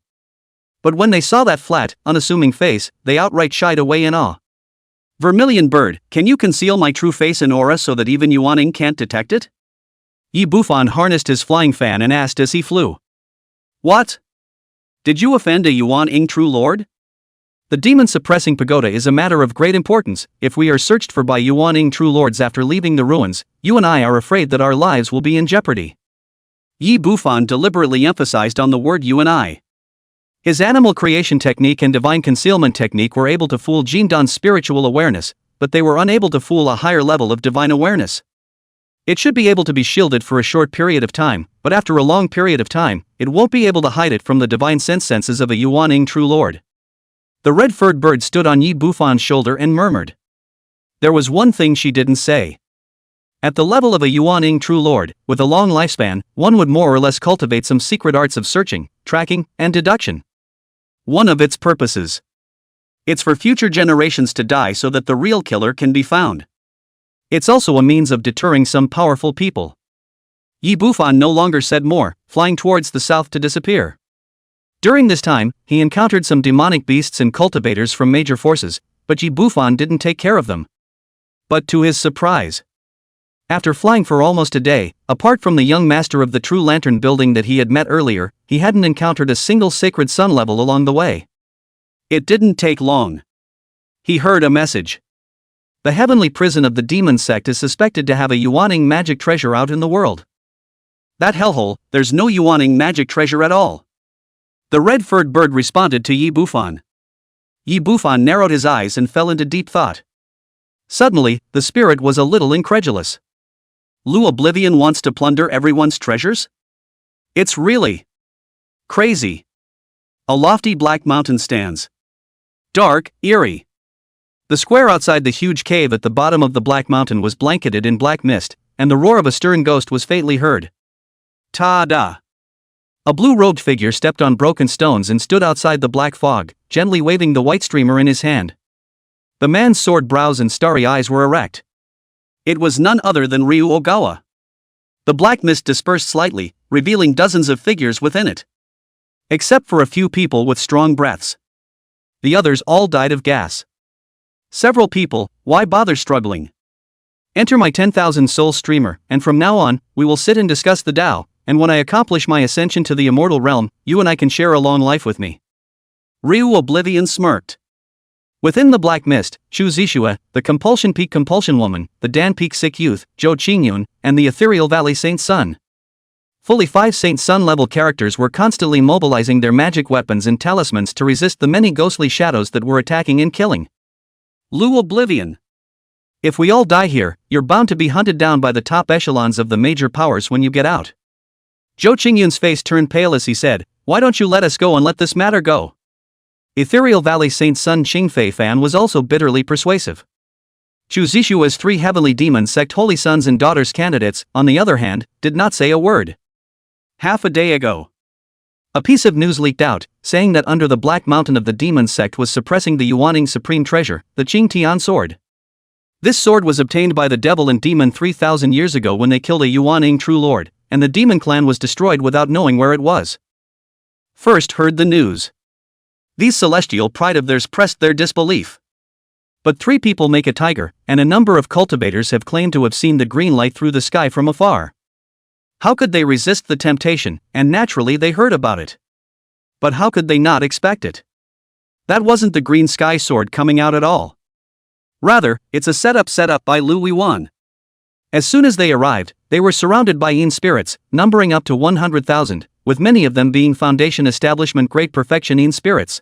But when they saw that flat, unassuming face, they outright shied away in awe. Vermilion bird, can you conceal my true face and aura so that even Yuaning can't detect it? Yi Bufan harnessed his flying fan and asked as he flew. What? Did you offend a Yuaning true lord? The demon-suppressing pagoda is a matter of great importance. If we are searched for by Yuaning true lords after leaving the ruins, you and I are afraid that our lives will be in jeopardy. Yi Bufan deliberately emphasized on the word you and I. His animal creation technique and divine concealment technique were able to fool Jindan's spiritual awareness, but they were unable to fool a higher level of divine awareness. It should be able to be shielded for a short period of time, but after a long period of time, it won't be able to hide it from the divine senses of a Yuaning true lord. The red-furred bird stood on Yi Bufan's shoulder and murmured. There was one thing she didn't say. At the level of a Yuaning true lord, with a long lifespan, one would more or less cultivate some secret arts of searching, tracking, and deduction. One of its purposes. It's for future generations to die so that the real killer can be found. It's also a means of deterring some powerful people. Yi Bufan no longer said more, flying towards the south to disappear. During this time, he encountered some demonic beasts and cultivators from major forces, but Yi Bufan didn't take care of them. But to his surprise, after flying for almost a day, apart from the young master of the True Lantern building that he had met earlier, he hadn't encountered a single sacred sun level along the way. It didn't take long. He heard a message. The heavenly prison of the demon sect is suspected to have a Yuaning magic treasure out in the world. That hellhole, there's no Yuaning magic treasure at all. The red-furred bird responded to Yi Bufan. Yi Bufan narrowed his eyes and fell into deep thought. Suddenly, the spirit was a little incredulous. Lu Oblivion wants to plunder everyone's treasures? It's really crazy. A lofty black mountain stands. Dark, eerie. The square outside the huge cave at the bottom of the black mountain was blanketed in black mist, and the roar of a stern ghost was faintly heard. Ta-da! A blue-robed figure stepped on broken stones and stood outside the black fog, gently waving the white streamer in his hand. The man's sword brows and starry eyes were erect. It was none other than Ryu Ogawa. The black mist dispersed slightly, revealing dozens of figures within it. Except for a few people with strong breaths. The others all died of gas. Several people, why bother struggling? Enter my 10,000 soul streamer, and from now on, we will sit and discuss the Tao, and when I accomplish my ascension to the immortal realm, you and I can share a long life with me. Ryu Oblivion smirked. Within the black mist, Chu Zishua, the Compulsion Peak Compulsion Woman, the Dan Peak Sick Youth, Zhou Qingyun, and the Ethereal Valley Saint Sun. Fully 5 Saint Sun level characters were constantly mobilizing their magic weapons and talismans to resist the many ghostly shadows that were attacking and killing. Lu Oblivion. If we all die here, you're bound to be hunted down by the top echelons of the major powers when you get out. Zhou Qingyun's face turned pale as he said, why don't you let us go and let this matter go? Ethereal Valley Saint Sun Qingfei Fan was also bitterly persuasive. Chu Zishua's 3 heavenly demon sect holy sons and daughters candidates, on the other hand, did not say a word. Half a day ago, a piece of news leaked out, saying that under the black mountain of the demon sect was suppressing the Yuaning supreme treasure, the Qing Tian sword. This sword was obtained by the devil and demon 3,000 years ago when they killed a Yuaning true lord, and the demon clan was destroyed without knowing where it was. First heard the news. These celestial pride of theirs pressed their disbelief. But 3 people make a tiger, and a number of cultivators have claimed to have seen the green light through the sky from afar. How could they resist the temptation, and naturally they heard about it. But how could they not expect it? That wasn't the green sky sword coming out at all. Rather, it's a setup set up by Lu Yuan. As soon as they arrived, they were surrounded by Yin spirits, numbering up to 100,000, with many of them being Foundation Establishment Great Perfection Yin spirits.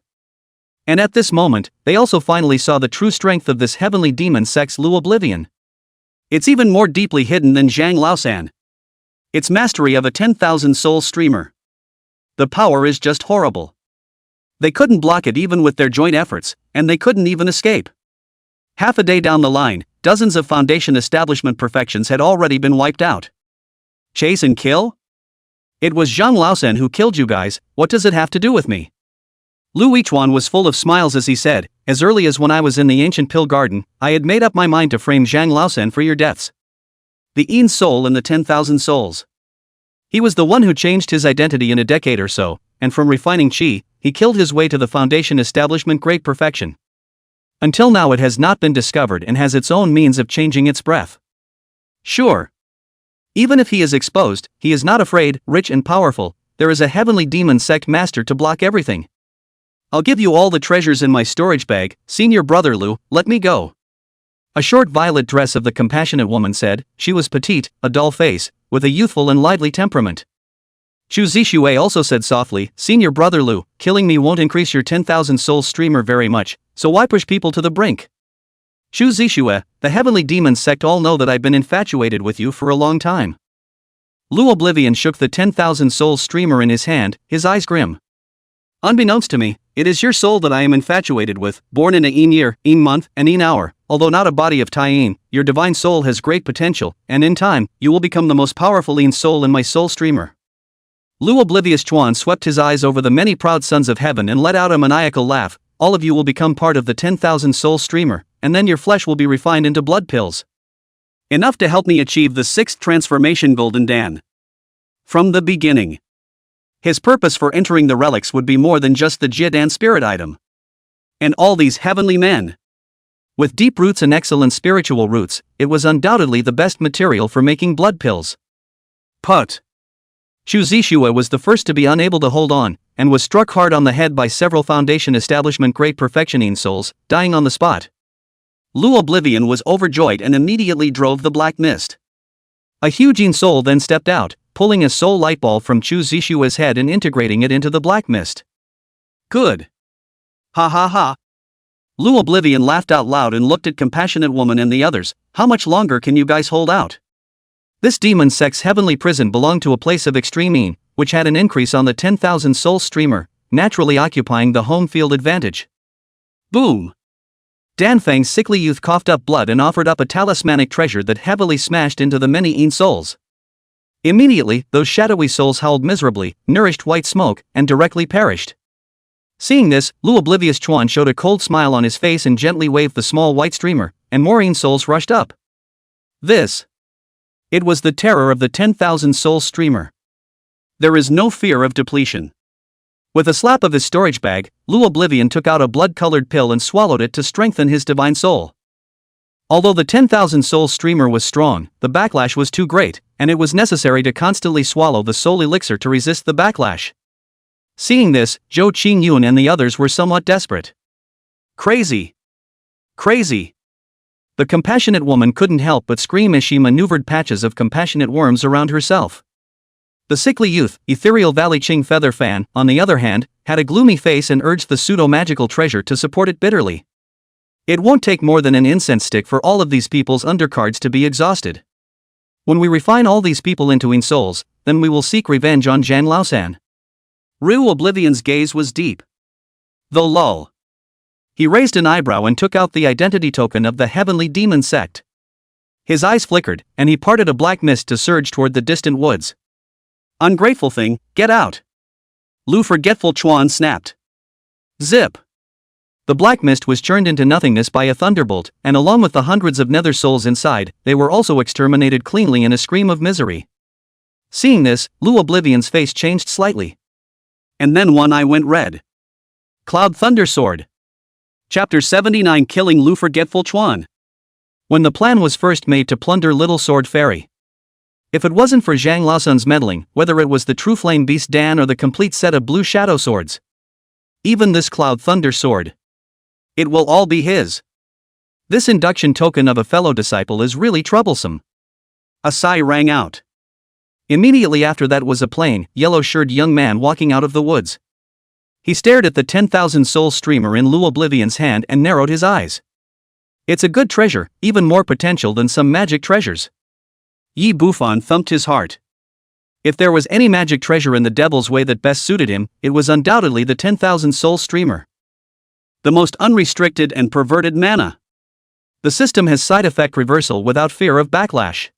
And at this moment, they also finally saw the true strength of this heavenly demon sect's Lu Oblivion. It's even more deeply hidden than Zhang Laosan. Its mastery of a 10,000 soul streamer. The power is just horrible. They couldn't block it even with their joint efforts, and they couldn't even escape. Half a day down the line, dozens of Foundation Establishment perfections had already been wiped out. Chase and kill? It was Zhang Laosan who killed you guys, what does it have to do with me? Lu Yichuan was full of smiles as he said, as early as when I was in the ancient pill garden, I had made up my mind to frame Zhang Laosan for your deaths. The Yin soul and the 10,000 souls. He was the one who changed his identity in a decade or so, and from refining qi, he killed his way to the Foundation Establishment Great Perfection. Until now it has not been discovered and has its own means of changing its breath. Sure. Even if he is exposed, he is not afraid, rich and powerful, there is a heavenly demon sect master to block everything. I'll give you all the treasures in my storage bag, senior brother Lu, let me go. A short violet dress of the compassionate woman said, she was petite, a dull face, with a youthful and lively temperament. Chu Zishue also said softly, senior brother Lu, killing me won't increase your 10,000 soul streamer very much, so why push people to the brink? Chu Zishue, the heavenly demon sect all know that I've been infatuated with you for a long time. Lu Oblivion shook the 10,000 soul streamer in his hand, his eyes grim. Unbeknownst to me, it is your soul that I am infatuated with, born in a year, month, and hour. Although not a body of Tien, your divine soul has great potential, and in time, you will become the most powerful soul in my soul streamer. Lu Oblivious Chuan swept his eyes over the many proud sons of heaven and let out a maniacal laugh. All of you will become part of the 10,000 soul streamer, and then your flesh will be refined into blood pills. Enough to help me achieve the 6th transformation Golden Dan. From the beginning, his purpose for entering the relics would be more than just the Jiedan spirit item. And all these heavenly men, with deep roots and excellent spiritual roots, it was undoubtedly the best material for making blood pills. Put. Xu Zixue was the first to be unable to hold on, and was struck hard on the head by several Foundation Establishment Great Perfectioning souls, dying on the spot. Lu Oblivion was overjoyed and immediately drove the black mist. A huge soul then stepped out, pulling a soul light ball from Xu Zixue's head and integrating it into the black mist. Good. Ha ha ha. Lu Oblivion laughed out loud and looked at Compassionate Woman and the others. How much longer can you guys hold out? This demon sect's heavenly prison belonged to a place of extreme which had an increase on the 10,000 soul streamer, naturally occupying the home field advantage. Boom! Danfang's sickly youth coughed up blood and offered up a talismanic treasure that heavily smashed into the many souls. Immediately, those shadowy souls howled miserably, nourished white smoke, and directly perished. Seeing this, Lu Oblivious Chuan showed a cold smile on his face and gently waved the small white streamer, and more souls rushed up. It was the terror of the 10,000 soul streamer. There is no fear of depletion. With a slap of his storage bag, Lu Oblivion took out a blood-colored pill and swallowed it to strengthen his divine soul. Although the 10,000 soul streamer was strong, the backlash was too great, and it was necessary to constantly swallow the soul elixir to resist the backlash. Seeing this, Zhou Qingyun and the others were somewhat desperate. Crazy! Crazy! The compassionate woman couldn't help but scream as she maneuvered patches of compassionate worms around herself. The sickly youth, Ethereal Valley Qing Feather Fan, on the other hand, had a gloomy face and urged the pseudo-magical treasure to support it bitterly. It won't take more than an incense stick for all of these people's undercards to be exhausted. When we refine all these people into souls, then we will seek revenge on Zhang Laosan. Ru Oblivion's gaze was deep. The lull. He raised an eyebrow and took out the identity token of the heavenly demon sect. His eyes flickered, and he parted a black mist to surge toward the distant woods. Ungrateful thing, get out! Lu Forgetful Chuan snapped. Zip! The black mist was churned into nothingness by a thunderbolt, and along with the hundreds of nether souls inside, they were also exterminated cleanly in a scream of misery. Seeing this, Lu Oblivion's face changed slightly. And then one eye went red. Cloud Thunder Sword. Chapter 79 Killing Lu Forgetful Chuan. When the plan was first made to plunder Little Sword Fairy. If it wasn't for Zhang Laosan's meddling, whether it was the True Flame Beast Dan or the complete set of blue shadow swords. Even this Cloud Thunder Sword. It will all be his. This induction token of a fellow disciple is really troublesome. A sigh rang out. Immediately after that was a plain, yellow-shirted young man walking out of the woods. He stared at the 10,000 soul streamer in Lu Oblivion's hand and narrowed his eyes. It's a good treasure, even more potential than some magic treasures. Yi Bufan thumped his heart. If there was any magic treasure in the devil's way that best suited him, it was undoubtedly the 10,000 soul streamer. The most unrestricted and perverted mana. The system has side effect reversal without fear of backlash.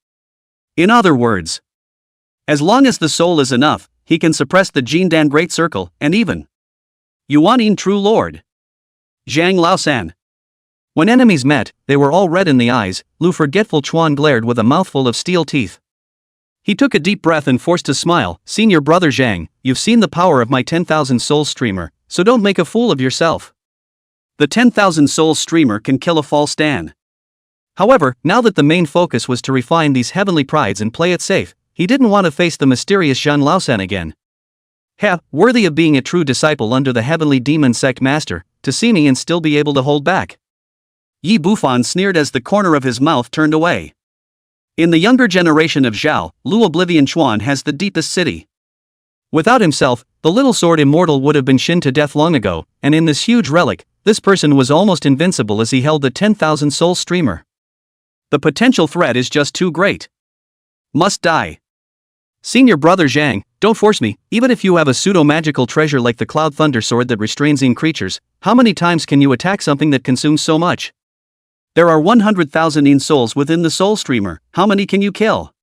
In other words, as long as the soul is enough, he can suppress the Jindan Great Circle, and even Yuanin True Lord. Zhang Laosan. When enemies met, they were all red in the eyes. Lu Forgetful Chuan glared with a mouthful of steel teeth. He took a deep breath and forced a smile. Senior brother Zhang, you've seen the power of my 10,000 soul streamer, so don't make a fool of yourself. The 10,000 soul streamer can kill a false Dan. However, now that the main focus was to refine these heavenly prides and play it safe, he didn't want to face the mysterious Zhang Laosan again. Worthy of being a true disciple under the heavenly demon sect master, to see me and still be able to hold back. Yi Bufan sneered as the corner of his mouth turned away. In the younger generation of Zhao, Lu Oblivion Chuan has the deepest city. Without himself, the little sword immortal would have been shinned to death long ago, and in this huge relic, this person was almost invincible as he held the 10,000 soul streamer. The potential threat is just too great. Must die. Senior brother Zhang, don't force me. Even if you have a pseudo-magical treasure like the Cloud Thunder Sword that restrains in creatures, how many times can you attack something that consumes so much? There are 100,000 in souls within the soul streamer, how many can you kill?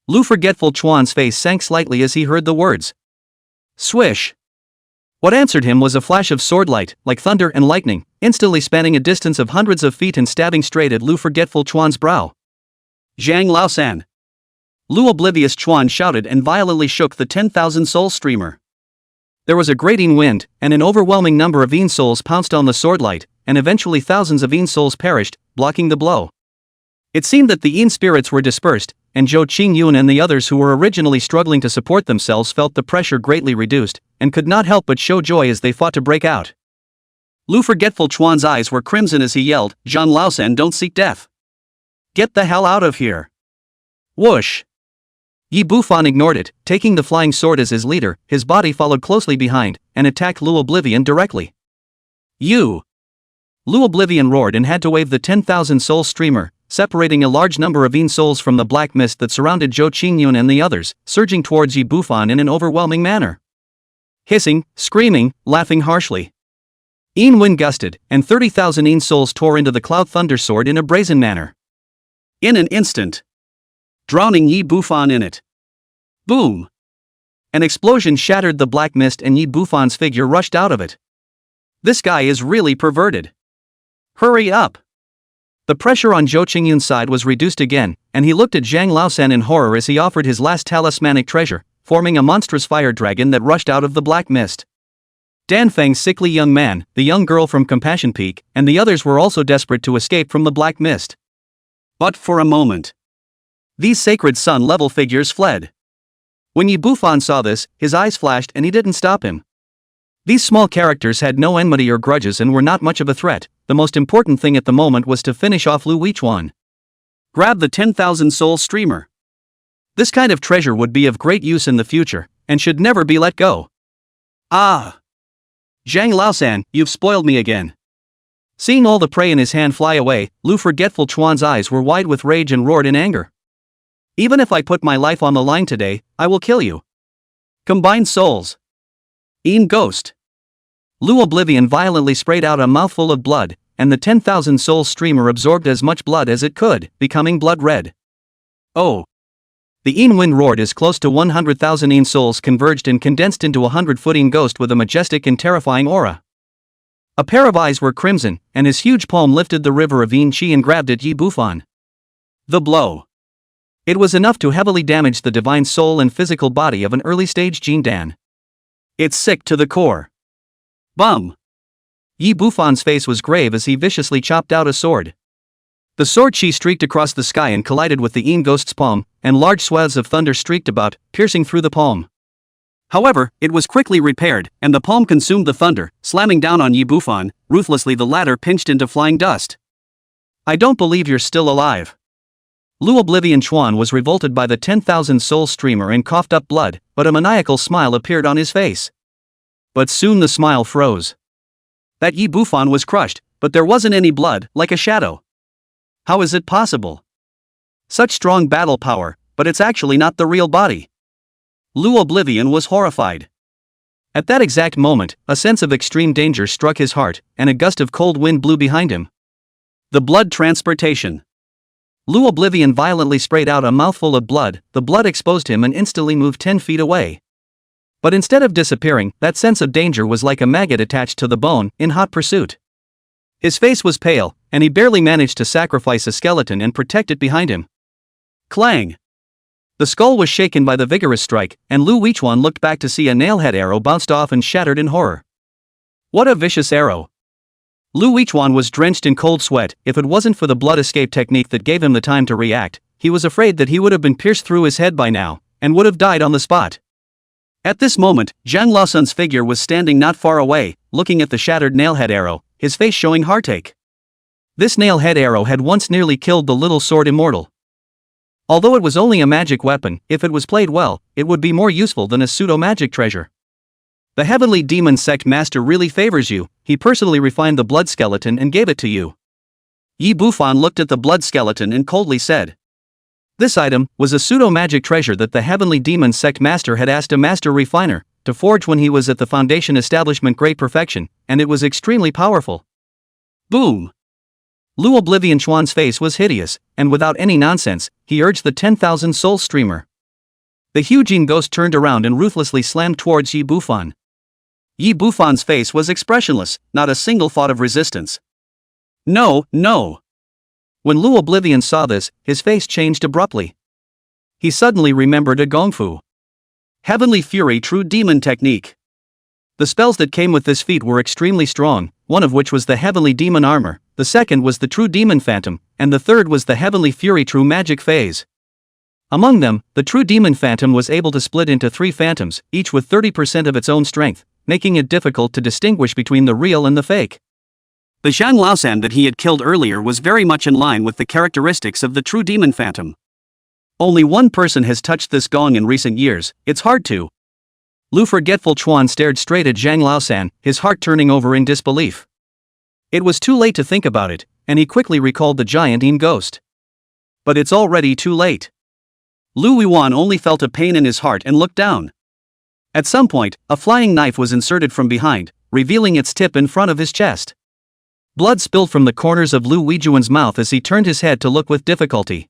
Lu Forgetful Chuan's face sank slightly as he heard the words. Swish! What answered him was a flash of sword light, like thunder and lightning, instantly spanning a distance of hundreds of feet and stabbing straight at Lu Forgetful Chuan's brow. Zhang Laosan! Lu Oblivious Chuan shouted and violently shook the 10,000 soul streamer. There was a grating wind, and an overwhelming number of Yin souls pounced on the sword light, and eventually thousands of Yin souls perished, blocking the blow. It seemed that the Yin spirits were dispersed, and Zhou Qingyun and the others who were originally struggling to support themselves felt the pressure greatly reduced, and could not help but show joy as they fought to break out. Lu Forgetful Chuan's eyes were crimson as he yelled, Zhang Laosan, don't seek death. Get the hell out of here. Whoosh! Yi Bufan ignored it, taking the flying sword as his leader. His body followed closely behind, and attacked Lu Oblivion directly. You! Lu Oblivion roared and had to wave the 10,000 soul streamer, separating a large number of Yin souls from the black mist that surrounded Zhou Qingyun and the others, surging towards Yi Bufan in an overwhelming manner. Hissing, screaming, laughing harshly. Yin wind gusted, and 30,000 Yin souls tore into the Cloud Thunder Sword in a brazen manner. In an instant, drowning Yi Bufan in it. Boom! An explosion shattered the black mist and Yi Bufan's figure rushed out of it. This guy is really perverted. Hurry up! The pressure on Zhou Qingyun's side was reduced again, and he looked at Zhang Laosan in horror as he offered his last talismanic treasure, forming a monstrous fire dragon that rushed out of the black mist. Dan Feng's sickly young man, the young girl from Compassion Peak, and the others were also desperate to escape from the black mist. But for a moment, these sacred sun-level figures fled. When Yi Bufan saw this, his eyes flashed and he didn't stop him. These small characters had no enmity or grudges and were not much of a threat. The most important thing at the moment was to finish off Lu Weichuan. Grab the 10,000 soul streamer. This kind of treasure would be of great use in the future, and should never be let go. Ah! Zhang Laosan, you've spoiled me again. Seeing all the prey in his hand fly away, Lu Forgetful Chuan's eyes were wide with rage and roared in anger. Even if I put my life on the line today, I will kill you. Combined souls. Yin Ghost. Lu Oblivion violently sprayed out a mouthful of blood, and the 10,000 soul streamer absorbed as much blood as it could, becoming blood red. Oh! The Yin wind roared as close to 100,000 Yin souls converged and condensed into a 100-foot Yin ghost with a majestic and terrifying aura. A pair of eyes were crimson, and his huge palm lifted the river of Yin Qi and grabbed at Yi Bufan. The blow. It was enough to heavily damage the divine soul and physical body of an early-stage Jin Dan. It's sick to the core. Bum! Yi Bufan's face was grave as he viciously chopped out a sword. The sword chi streaked across the sky and collided with the Yin ghost's palm, and large swaths of thunder streaked about, piercing through the palm. However, it was quickly repaired, and the palm consumed the thunder, slamming down on Yi Bufan. Ruthlessly the latter pinched into flying dust. I don't believe you're still alive. Lu Oblivion Chuan was revolted by the 10,000 soul streamer and coughed up blood, but a maniacal smile appeared on his face. But soon the smile froze. That Yi Bufan was crushed, but there wasn't any blood, like a shadow. How is it possible? Such strong battle power, but it's actually not the real body. Lu Oblivion was horrified. At that exact moment, a sense of extreme danger struck his heart, and a gust of cold wind blew behind him. The blood transportation. Lu Oblivion violently sprayed out a mouthful of blood. The blood exposed him and instantly moved 10 feet away. But instead of disappearing, that sense of danger was like a maggot attached to the bone, in hot pursuit. His face was pale, and he barely managed to sacrifice a skeleton and protect it behind him. Clang! The skull was shaken by the vigorous strike, and Lu Weichuan looked back to see a nailhead arrow bounced off and shattered in horror. What a vicious arrow! Lu Weichuan was drenched in cold sweat. If it wasn't for the blood escape technique that gave him the time to react, he was afraid that he would have been pierced through his head by now, and would have died on the spot. At this moment, Zhang Laosan's figure was standing not far away, looking at the shattered nailhead arrow, his face showing heartache. This nailhead arrow had once nearly killed the little sword immortal. Although it was only a magic weapon, if it was played well, it would be more useful than a pseudo-magic treasure. The Heavenly Demon Sect Master really favors you. He personally refined the blood skeleton and gave it to you. Yi Bufan looked at the blood skeleton and coldly said. This item was a pseudo-magic treasure that the heavenly demon sect master had asked a master refiner to forge when he was at the foundation establishment Great Perfection, and it was extremely powerful. Boom! Lu Oblivion Chuan's face was hideous, and without any nonsense, he urged the 10,000 soul streamer. The Hyujin ghost turned around and ruthlessly slammed towards Yi Bufan. Yi Bufan's face was expressionless, not a single thought of resistance. No, no! When Lu Oblivion saw this, his face changed abruptly. He suddenly remembered a Gongfu. Heavenly Fury True Demon Technique. The spells that came with this feat were extremely strong, one of which was the Heavenly Demon Armor, the second was the True Demon Phantom, and the third was the Heavenly Fury True Magic Phase. Among them, the True Demon Phantom was able to split into 3 phantoms, each with 30% of its own strength, making it difficult to distinguish between the real and the fake. The Zhang Laosan that he had killed earlier was very much in line with the characteristics of the True Demon Phantom. Only one person has touched this gong in recent years, it's hard to. Lu Forgetful Chuan stared straight at Zhang Laosan, his heart turning over in disbelief. It was too late to think about it, and he quickly recalled the giant Yin ghost. But it's already too late. Lu Yuan only felt a pain in his heart and looked down. At some point, a flying knife was inserted from behind, revealing its tip in front of his chest. Blood spilled from the corners of Lu Weijuan's mouth as he turned his head to look with difficulty.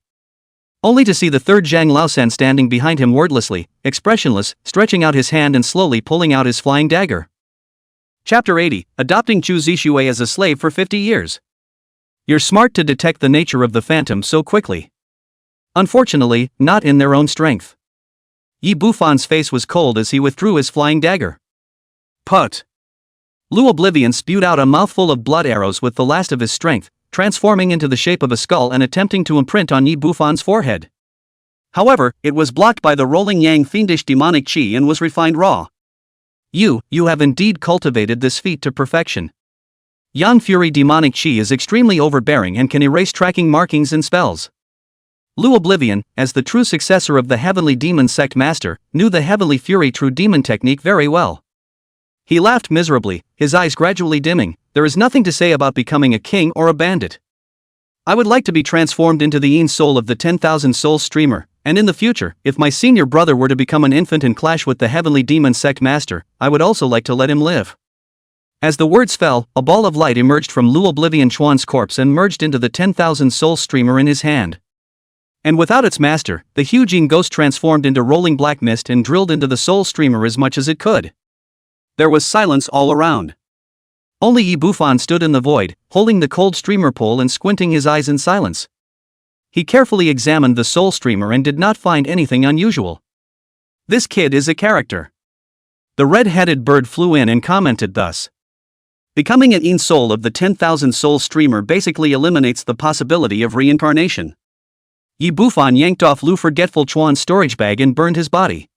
Only to see the third Zhang Laosan standing behind him wordlessly, expressionless, stretching out his hand and slowly pulling out his flying dagger. Chapter 80, Adopting Chu Zixue as a slave for 50 years. You're smart to detect the nature of the phantom so quickly. Unfortunately, not in their own strength. Yi Bufan's face was cold as he withdrew his flying dagger. Put! Lu Oblivion spewed out a mouthful of blood arrows with the last of his strength, transforming into the shape of a skull and attempting to imprint on Yi Bufan's forehead. However, it was blocked by the rolling yang fiendish demonic chi and was refined raw. You have indeed cultivated this feat to perfection. Yang Fury demonic chi is extremely overbearing and can erase tracking markings and spells. Lu Oblivion, as the true successor of the Heavenly Demon Sect Master, knew the Heavenly Fury True Demon technique very well. He laughed miserably, his eyes gradually dimming. There is nothing to say about becoming a king or a bandit. I would like to be transformed into the Yin soul of the 10,000 soul streamer, and in the future, if my senior brother were to become an infant and clash with the Heavenly Demon Sect Master, I would also like to let him live. As the words fell, a ball of light emerged from Lu Oblivion Chuan's corpse and merged into the 10,000 soul streamer in his hand. And without its master, the Hyujin ghost transformed into rolling black mist and drilled into the soul streamer as much as it could. There was silence all around. Only Yi Bufan stood in the void, holding the cold streamer pole and squinting his eyes in silence. He carefully examined the soul streamer and did not find anything unusual. This kid is a character. The red-headed bird flew in and commented thus. Becoming an Yin soul of the 10,000 soul streamer basically eliminates the possibility of reincarnation. Yi Bufan yanked off Lu Forgetful Chuan's storage bag and burned his body.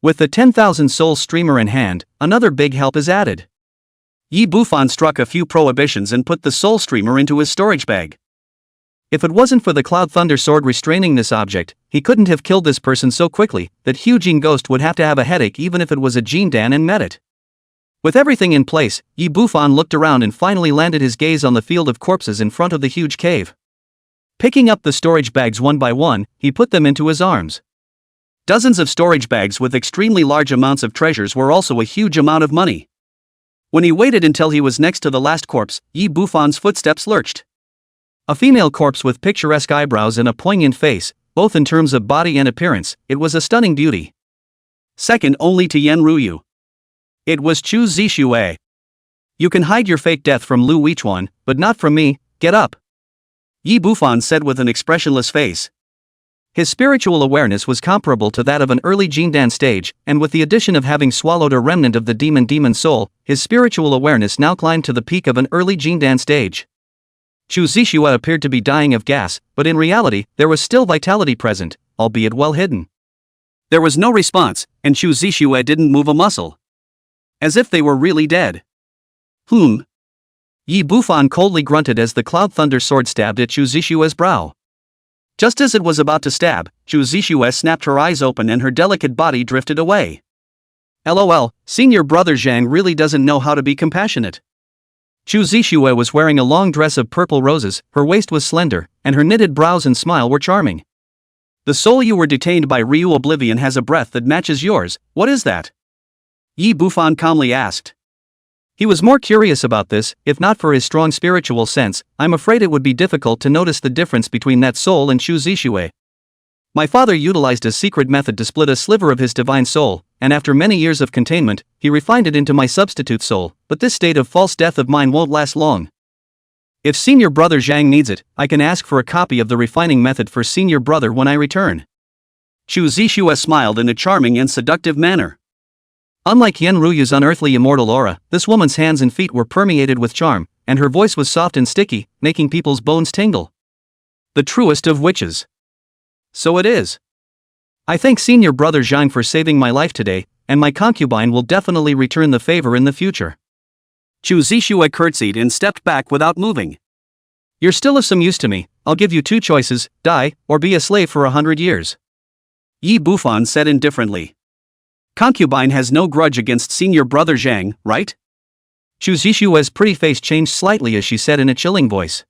With the 10,000 soul streamer in hand, another big help is added. Yi Bufan struck a few prohibitions and put the soul streamer into his storage bag. If it wasn't for the Cloud Thunder sword restraining this object, he couldn't have killed this person so quickly that Hyujin Ghost would have to have a headache even if it was a Jindan and met it. With everything in place, Yi Bufan looked around and finally landed his gaze on the field of corpses in front of the huge cave. Picking up the storage bags one by one, he put them into his arms. Dozens of storage bags with extremely large amounts of treasures were also a huge amount of money. When he waited until he was next to the last corpse, Yi Bufan's footsteps lurched. A female corpse with picturesque eyebrows and a poignant face, both in terms of body and appearance, it was a stunning beauty. Second only to Yen Ruyu. It was Chu Zixue. You can hide your fake death from Lu Weichuan, but not from me, get up. Yi Bufan said with an expressionless face. His spiritual awareness was comparable to that of an early Jindan stage, and with the addition of having swallowed a remnant of the demon soul, his spiritual awareness now climbed to the peak of an early Jindan stage. Chu Zixue appeared to be dying of gas, but in reality, there was still vitality present, albeit well hidden. There was no response, and Chu Zixue didn't move a muscle. As if they were really dead. Yi Bufan coldly grunted as the Cloud Thunder sword stabbed at Chu Zixue's brow. Just as it was about to stab, Chu Zixue snapped her eyes open and her delicate body drifted away. LOL, senior brother Zhang really doesn't know how to be compassionate. Chu Zixue was wearing a long dress of purple roses, her waist was slender, and her knitted brows and smile were charming. The soul you were detained by Ryu Oblivion has a breath that matches yours. What is that? Yi Bufan calmly asked. He was more curious about this. If not for his strong spiritual sense, I'm afraid it would be difficult to notice the difference between that soul and Chu Zixue. My father utilized a secret method to split a sliver of his divine soul, and after many years of containment, he refined it into my substitute soul, but this state of false death of mine won't last long. If senior brother Zhang needs it, I can ask for a copy of the refining method for senior brother when I return. Chu Zixue smiled in a charming and seductive manner. Unlike Yen Ruyu's unearthly immortal aura, this woman's hands and feet were permeated with charm, and her voice was soft and sticky, making people's bones tingle. The truest of witches. So it is. I thank senior brother Zhang for saving my life today, and my concubine will definitely return the favor in the future. Chu Zixue curtsied and stepped back without moving. You're still of some use to me. I'll give you two choices, die, or be a slave for 100 years. Yi Bufan said indifferently. Concubine has no grudge against senior brother Zhang, right? Chu Zixue's pretty face changed slightly as she said in a chilling voice.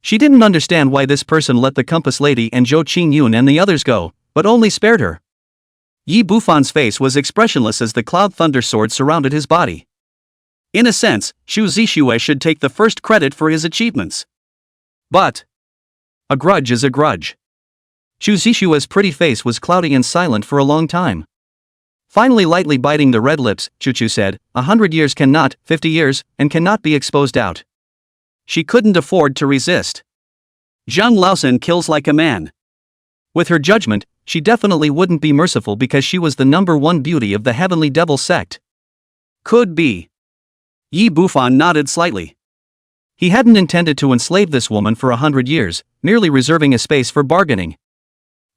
She didn't understand why this person let the Compass Lady and Zhou Qingyun and the others go, but only spared her. Yi Bufan's face was expressionless as the Cloud Thunder Sword surrounded his body. In a sense, Chu Zixue should take the first credit for his achievements. But a grudge is a grudge. Chu Zixue's pretty face was cloudy and silent for a long time. Finally lightly biting the red lips, Chu said, 100 years cannot, 50 years, and cannot be exposed out. She couldn't afford to resist. Zhang Laosan kills like a man. With her judgment, she definitely wouldn't be merciful because she was the #1 beauty of the Heavenly Devil sect. Could be. Yi Bufan nodded slightly. He hadn't intended to enslave this woman for 100 years, merely reserving a space for bargaining.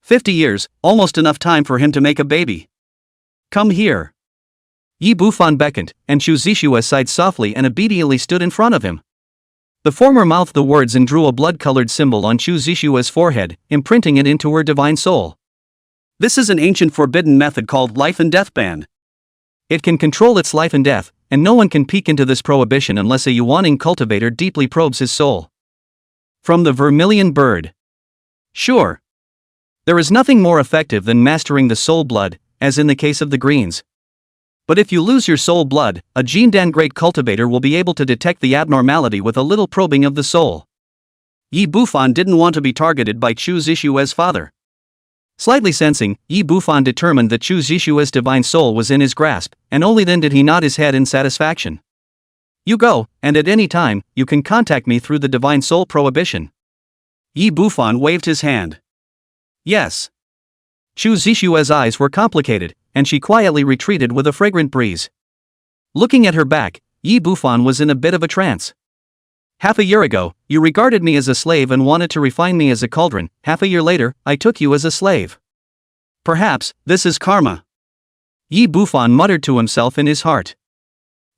50 years, almost enough time for him to make a baby. Come here. Yi Bufan beckoned, and Chu Zixue sighed softly and obediently stood in front of him. The former mouthed the words and drew a blood-colored symbol on Chu Zixue's forehead, imprinting it into her divine soul. This is an ancient forbidden method called Life and Death Ban. It can control its life and death, and no one can peek into this prohibition unless a Yuaning cultivator deeply probes his soul. From the Vermilion Bird. Sure. There is nothing more effective than mastering the soul blood, as in the case of the greens. But if you lose your soul blood, a Jindan Great Cultivator will be able to detect the abnormality with a little probing of the soul. Yi Bufan didn't want to be targeted by Chu Zixue's father. Slightly sensing, Yi Bufan determined that Chu Zixue's divine soul was in his grasp, and only then did he nod his head in satisfaction. You go, and at any time, you can contact me through the divine soul prohibition. Yi Bufan waved his hand. Yes. Chu Zixue's eyes were complicated, and she quietly retreated with a fragrant breeze. Looking at her back, Yi Bufan was in a bit of a trance. Half a year ago, you regarded me as a slave and wanted to refine me as a cauldron. Half a year later, I took you as a slave. Perhaps, this is karma. Yi Bufan muttered to himself in his heart.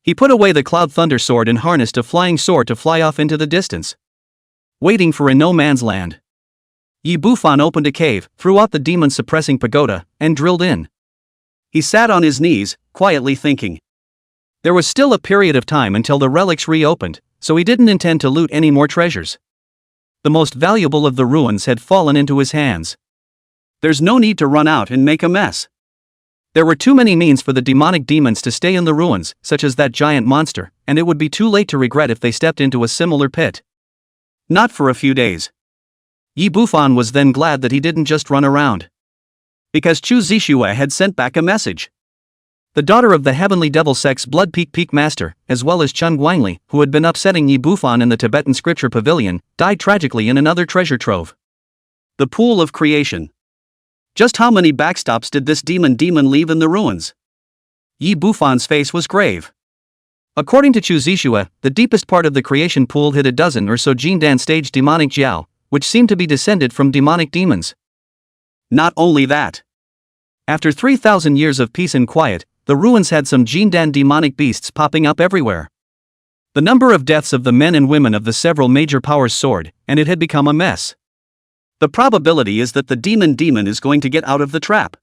He put away the Cloud Thunder Sword and harnessed a flying sword to fly off into the distance. Waiting for a no-man's land. Yi Bufan opened a cave, threw out the demon-suppressing pagoda, and drilled in. He sat on his knees, quietly thinking. There was still a period of time until the relics reopened, so he didn't intend to loot any more treasures. The most valuable of the ruins had fallen into his hands. There's no need to run out and make a mess. There were too many means for the demonic demons to stay in the ruins, such as that giant monster, and it would be too late to regret if they stepped into a similar pit. Not for a few days. Yi Bufan was then glad that he didn't just run around. Because Chu Zixue had sent back a message. The daughter of the Heavenly Devil Sect's Blood Peak Master, as well as Chun Guangli, who had been upsetting Yi Bufan in the Tibetan Scripture Pavilion, died tragically in another treasure trove. The Pool of Creation. Just how many backstops did this demon leave in the ruins? Yi Bufan's face was grave. According to Chu Zixue, the deepest part of the creation pool hid a dozen or so Jindan stage demonic jiao, which seemed to be descended from demonic demons. Not only that. After 3,000 years of peace and quiet, the ruins had some Jindan demonic beasts popping up everywhere. The number of deaths of the men and women of the several major powers soared, and it had become a mess. The probability is that the demon is going to get out of the trap.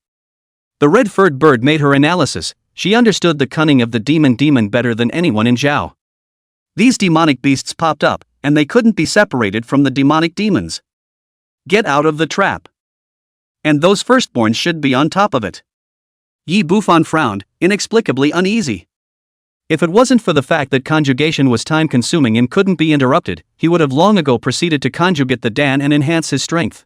The red-furred bird made her analysis. She understood the cunning of the demon better than anyone in Zhao. These demonic beasts popped up, and they couldn't be separated from the demonic demons. Get out of the trap. And those firstborns should be on top of it. Yi Bufan frowned, inexplicably uneasy. If it wasn't for the fact that conjugation was time-consuming and couldn't be interrupted, he would have long ago proceeded to conjugate the Dan and enhance his strength.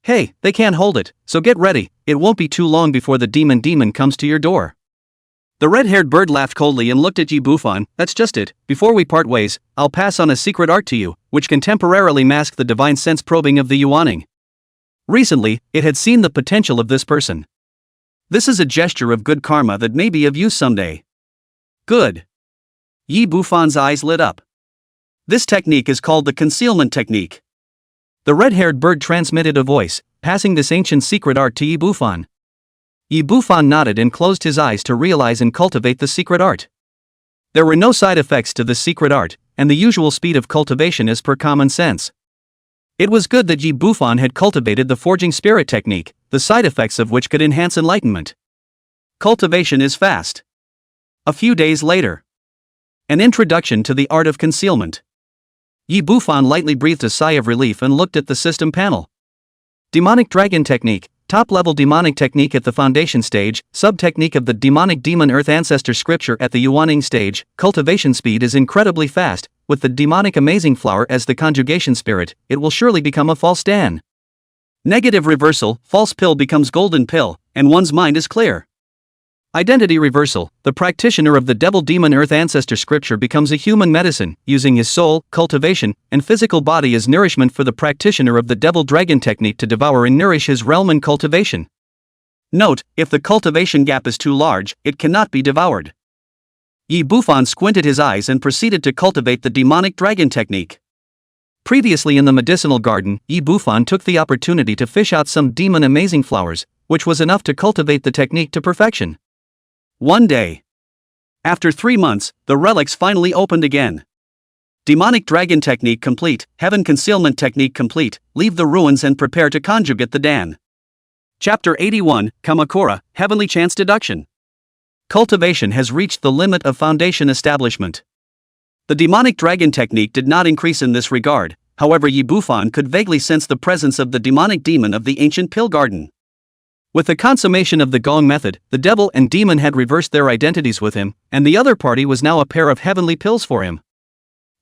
Hey, they can't hold it, so get ready, it won't be too long before the demon comes to your door. The red-haired bird laughed coldly and looked at Yi Bufan. That's just it, before we part ways, I'll pass on a secret art to you, which can temporarily mask the divine sense probing of the Yuaning. Recently, it had seen the potential of this person. This is a gesture of good karma that may be of use someday. Good. Yi Bufan's eyes lit up. This technique is called the concealment technique. The red-haired bird transmitted a voice, passing this ancient secret art to Yi Bufan. Yi Bufan nodded and closed his eyes to realize and cultivate the secret art. There were no side effects to this secret art, and the usual speed of cultivation is per common sense. It was good that Yi Bufan had cultivated the forging spirit technique, the side effects of which could enhance enlightenment. Cultivation is fast. A few days later. An introduction to the art of concealment. Yi Bufan lightly breathed a sigh of relief and looked at the system panel. Demonic Dragon Technique, top-level demonic technique at the foundation stage, sub-technique of the demonic demon earth ancestor scripture at the Yuaning stage. Cultivation speed is incredibly fast, with the demonic amazing flower as the conjugation spirit, it will surely become a false Dan. Negative reversal, false pill becomes golden pill, and one's mind is clear. Identity reversal, the practitioner of the devil demon earth ancestor scripture becomes a human medicine, using his soul, cultivation, and physical body as nourishment for the practitioner of the devil dragon technique to devour and nourish his realm and cultivation. Note, if the cultivation gap is too large, it cannot be devoured. Yi Bufan squinted his eyes and proceeded to cultivate the demonic dragon technique. Previously in the medicinal garden, Yi Bufan took the opportunity to fish out some demon amazing flowers, which was enough to cultivate the technique to perfection. One day. After 3 months, the relics finally opened again. Demonic dragon technique complete, heaven concealment technique complete, leave the ruins and prepare to conjugate the Dan. Chapter 81, Kamakura, Heavenly Chance Deduction. Cultivation has reached the limit of foundation establishment. The demonic dragon technique did not increase in this regard, however Yi Bufan could vaguely sense the presence of the demonic demon of the ancient pill garden. With the consummation of the Gong method, the devil and demon had reversed their identities with him, and the other party was now a pair of heavenly pills for him.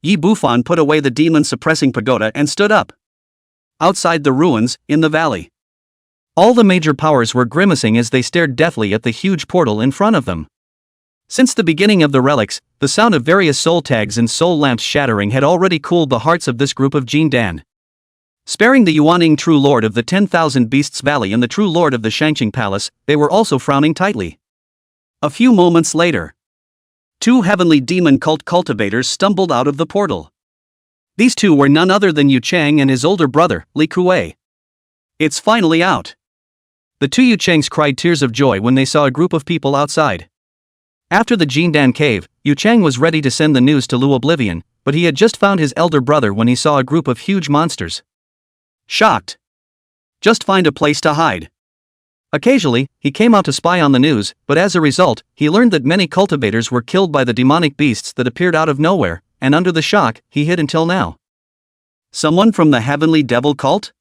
Yi Bufan put away the demon-suppressing pagoda and stood up. Outside the ruins, in the valley. All the major powers were grimacing as they stared deathly at the huge portal in front of them. Since the beginning of the relics, the sound of various soul tags and soul lamps shattering had already cooled the hearts of this group of Jin Dan. Sparing the Yuaning true lord of the 10,000 Beasts Valley and the true lord of the Shangqing Palace, they were also frowning tightly. A few moments later. 2 heavenly demon cult cultivators stumbled out of the portal. These 2 were none other than Yu Chang and his older brother, Li Kuei. It's finally out. The 2 Yu Changs cried tears of joy when they saw a group of people outside. After the Jindan cave, Yu Chang was ready to send the news to Lu Oblivion, but he had just found his elder brother when he saw a group of huge monsters. Shocked. Just find a place to hide. Occasionally, he came out to spy on the news, but as a result, he learned that many cultivators were killed by the demonic beasts that appeared out of nowhere, and under the shock, he hid until now. Someone from the heavenly devil cult?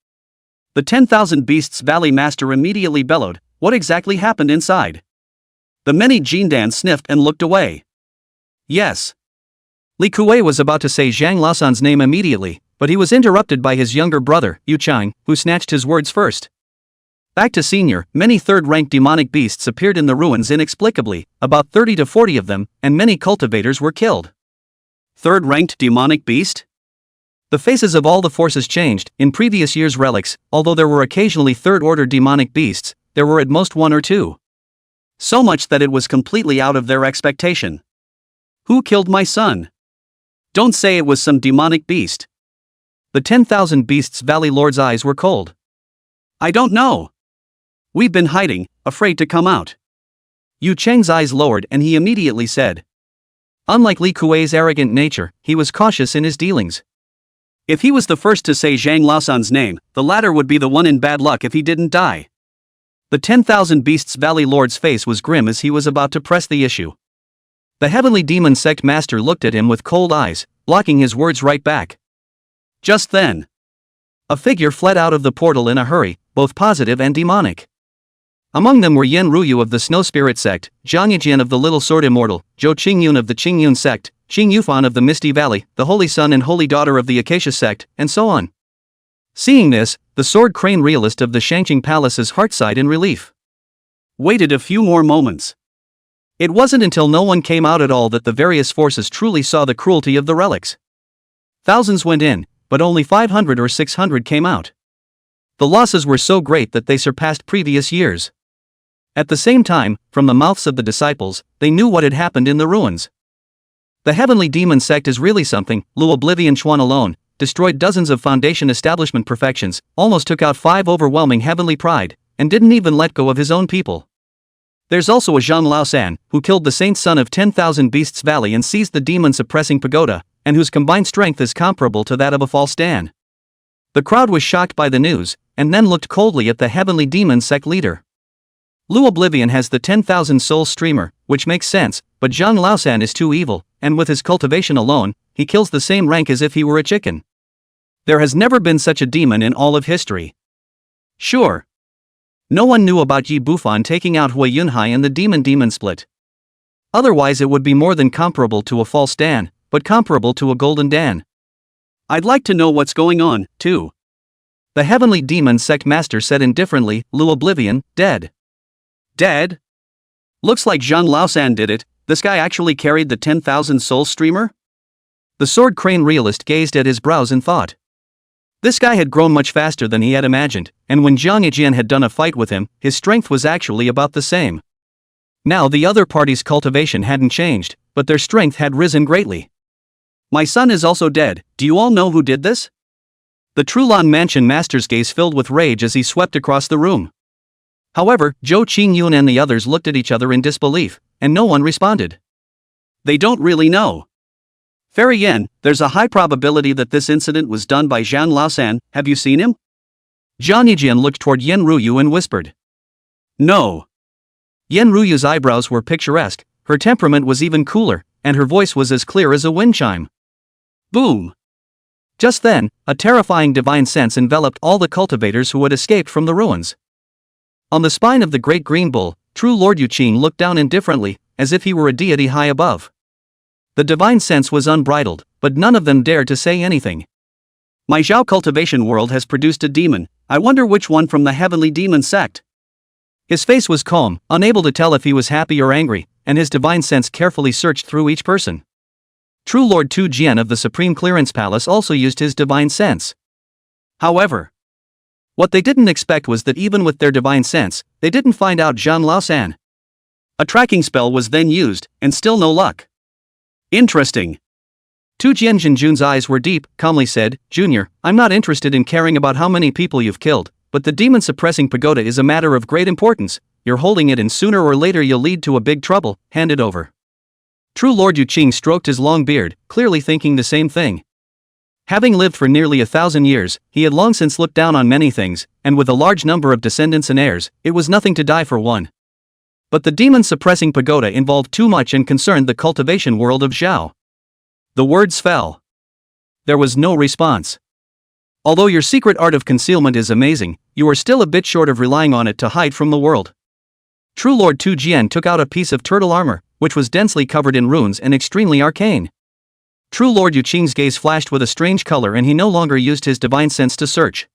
The 10,000 Beasts Valley master immediately bellowed, what exactly happened inside? The many Jindan sniffed and looked away. Yes. Li Kuei was about to say Zhang Lasan's name immediately, but he was interrupted by his younger brother, Yu Chang, who snatched his words first. Back to senior, many third-ranked demonic beasts appeared in the ruins inexplicably, about 30 to 40 of them, and many cultivators were killed. Third-ranked demonic beast? The faces of all the forces changed. In previous years' relics, although there were occasionally third-order demonic beasts, there were at most 1 or 2. So much that it was completely out of their expectation. Who killed my son? Don't say it was some demonic beast. The 10,000 Beasts Valley Lord's eyes were cold. I don't know. We've been hiding, afraid to come out. Yu Cheng's eyes lowered and he immediately said. Unlike Li Kuei's arrogant nature, he was cautious in his dealings. If he was the first to say Zhang Lasan's name, the latter would be the one in bad luck if he didn't die. The 10,000 Beasts Valley Lord's face was grim as he was about to press the issue. The heavenly demon sect master looked at him with cold eyes, blocking his words right back. Just then, a figure fled out of the portal in a hurry, both positive and demonic. Among them were Yen Ruyu of the Snow Spirit sect, Zhang Yijian of the Little Sword Immortal, Zhou Qingyun of the Qingyun sect, Qing Yufan of the Misty Valley, the Holy Son and Holy Daughter of the Acacia sect, and so on. Seeing this, the Sword Crane realist of the Shangqing Palace's heart sighed in relief. Waited a few more moments. It wasn't until no one came out at all that the various forces truly saw the cruelty of the relics. Thousands went in, but only 500 or 600 came out. The losses were so great that they surpassed previous years. At the same time, from the mouths of the disciples, they knew what had happened in the ruins. The Heavenly Demon sect is really something. Lu Oblivion Chuan alone destroyed dozens of Foundation establishment perfections, almost took out 5 overwhelming Heavenly Pride, and didn't even let go of his own people. There's also a Zhang Laosan, who killed the Saint Son of 10,000 Beasts Valley and seized the demon-suppressing pagoda, and whose combined strength is comparable to that of a false Dan. The crowd was shocked by the news, and then looked coldly at the Heavenly Demon sect leader. Lu Oblivion has the 10,000 soul streamer, which makes sense, but Zhang Laosan is too evil, and with his cultivation alone, he kills the same rank as if he were a chicken. There has never been such a demon in all of history. Sure. No one knew about Yi Bufan taking out Hui Yunhai in the demon split. Otherwise it would be more than comparable to a false Dan, but comparable to a golden Dan. I'd like to know what's going on, too. The Heavenly Demon sect master said indifferently, Lu Oblivion, dead. Dead? Looks like Zhang Laosan did it. This guy actually carried the 10,000 soul streamer? The Sword Crane realist gazed at his brows in thought. This guy had grown much faster than he had imagined, and when Zhang Yijian had done a fight with him, his strength was actually about the same. Now the other party's cultivation hadn't changed, but their strength had risen greatly. My son is also dead. Do you all know who did this? The Trulon Mansion master's gaze filled with rage as he swept across the room. However, Zhou Qingyun and the others looked at each other in disbelief, and no one responded. They don't really know. Fairy Yen, there's a high probability that this incident was done by Zhang Laosan. Have you seen him? Zhang Yijian looked toward Yen Ruyu and whispered. No. Yen Ruyu's eyebrows were picturesque, her temperament was even cooler, and her voice was as clear as a wind chime. Boom! Just then, a terrifying divine sense enveloped all the cultivators who had escaped from the ruins. On the spine of the great green bull, true Lord Yuqing looked down indifferently, as if he were a deity high above. The divine sense was unbridled, but none of them dared to say anything. My Zhao cultivation world has produced a demon. I wonder which one from the Heavenly Demon sect. His face was calm, unable to tell if he was happy or angry, and his divine sense carefully searched through each person. True Lord Tu Jian of the Supreme Clearance Palace also used his divine sense. However, what they didn't expect was that even with their divine sense, they didn't find out Zhang Laosan. A tracking spell was then used, and still no luck. Interesting. Tu Jianjun's eyes were deep, calmly said, Junior, I'm not interested in caring about how many people you've killed, but the demon-suppressing pagoda is a matter of great importance. You're holding it and sooner or later you'll lead to a big trouble. Hand it over. True Lord Yuqing stroked his long beard, clearly thinking the same thing. Having lived for nearly 1,000 years, he had long since looked down on many things, and with a large number of descendants and heirs, it was nothing to die for one. But the demon-suppressing pagoda involved too much and concerned the cultivation world of Zhao. The words fell. There was no response. Although your secret art of concealment is amazing, you are still a bit short of relying on it to hide from the world. True Lord Tu Jian took out a piece of turtle armor, which was densely covered in runes and extremely arcane. True Lord Yuqing's gaze flashed with a strange color and he no longer used his divine sense to search.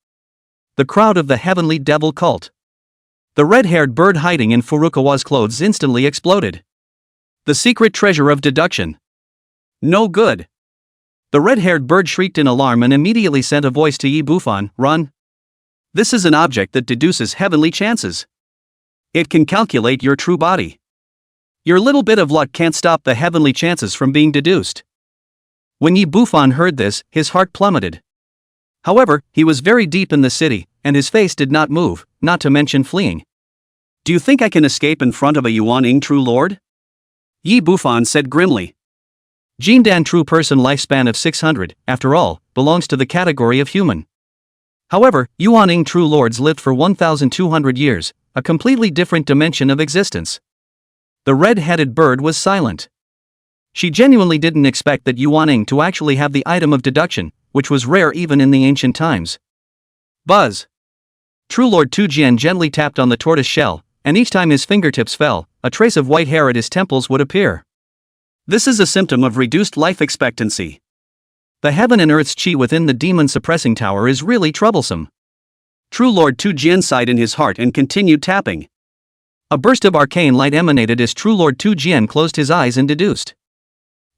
The crowd of the Heavenly Devil cult. The red-haired bird hiding in Furukawa's clothes instantly exploded. The secret treasure of deduction. No good. The red-haired bird shrieked in alarm and immediately sent a voice to Yi Bufan, run. This is an object that deduces heavenly chances. It can calculate your true body. Your little bit of luck can't stop the heavenly chances from being deduced. When Yi Bufan heard this, his heart plummeted. However, he was very deep in the city, and his face did not move, not to mention fleeing. Do you think I can escape in front of a Yuan-ing true lord? Yi Bufan said grimly. Jindan true person lifespan of 600, after all, belongs to the category of human. However, Yuan-ing true lords lived for 1,200 years, a completely different dimension of existence. The red-headed bird was silent. She genuinely didn't expect that Yuan-ing to actually have the item of deduction, which was rare even in the ancient times. Buzz. True Lord Tu Jian gently tapped on the tortoise shell, and each time his fingertips fell, a trace of white hair at his temples would appear. This is a symptom of reduced life expectancy. The heaven and earth's chi within the demon suppressing tower is really troublesome. True Lord Tu Jian sighed in his heart and continued tapping. A burst of arcane light emanated as True Lord Tu Jian closed his eyes and deduced.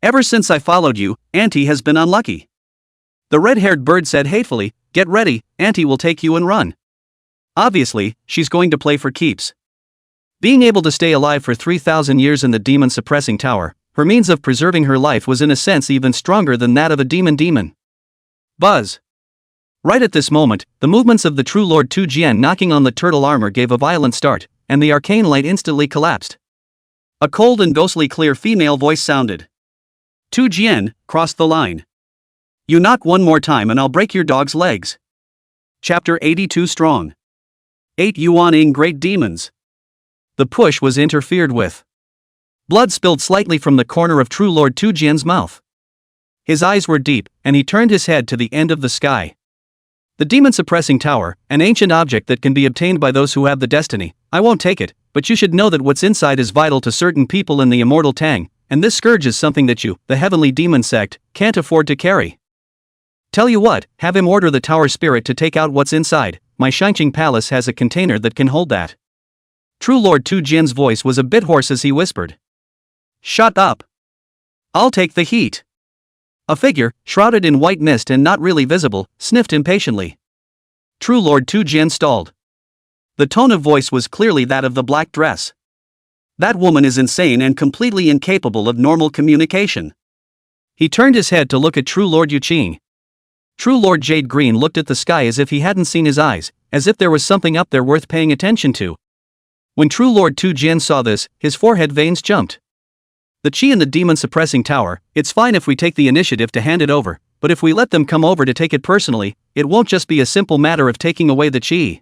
Ever since I followed you, Auntie has been unlucky. The red-haired bird said hatefully, get ready, Auntie will take you and run. Obviously, she's going to play for keeps. Being able to stay alive for 3,000 years in the demon suppressing tower, her means of preserving her life was in a sense even stronger than that of a demon. Buzz. Right at this moment, the movements of the True Lord Tu Jian knocking on the turtle armor gave a violent start, and the arcane light instantly collapsed. A cold and ghostly clear female voice sounded. Tu Jian, cross the line. You knock one more time and I'll break your dog's legs. Chapter 82 Strong. 8 Yuan-ing Great Demons. The push was interfered with. Blood spilled slightly from the corner of True Lord Tu Jian's mouth. His eyes were deep, and he turned his head to the end of the sky. The demon-suppressing tower, an ancient object that can be obtained by those who have the destiny. I won't take it, but you should know that what's inside is vital to certain people in the immortal Tang, and this scourge is something that you, the heavenly demon sect, can't afford to carry. Tell you what, have him order the tower spirit to take out what's inside. My Shinqing Palace has a container that can hold that. True Lord Tu Jian's voice was a bit hoarse as he whispered. Shut up. I'll take the heat. A figure, shrouded in white mist and not really visible, sniffed impatiently. True Lord Tu Jian stalled. The tone of voice was clearly that of the black dress. That woman is insane and completely incapable of normal communication. He turned his head to look at True Lord Yu Qing. True Lord Jade Green looked at the sky as if he hadn't seen his eyes, as if there was something up there worth paying attention to. When True Lord Tu Jian saw this, his forehead veins jumped. The chi in the demon-suppressing tower, it's fine if we take the initiative to hand it over, but if we let them come over to take it personally, it won't just be a simple matter of taking away the chi.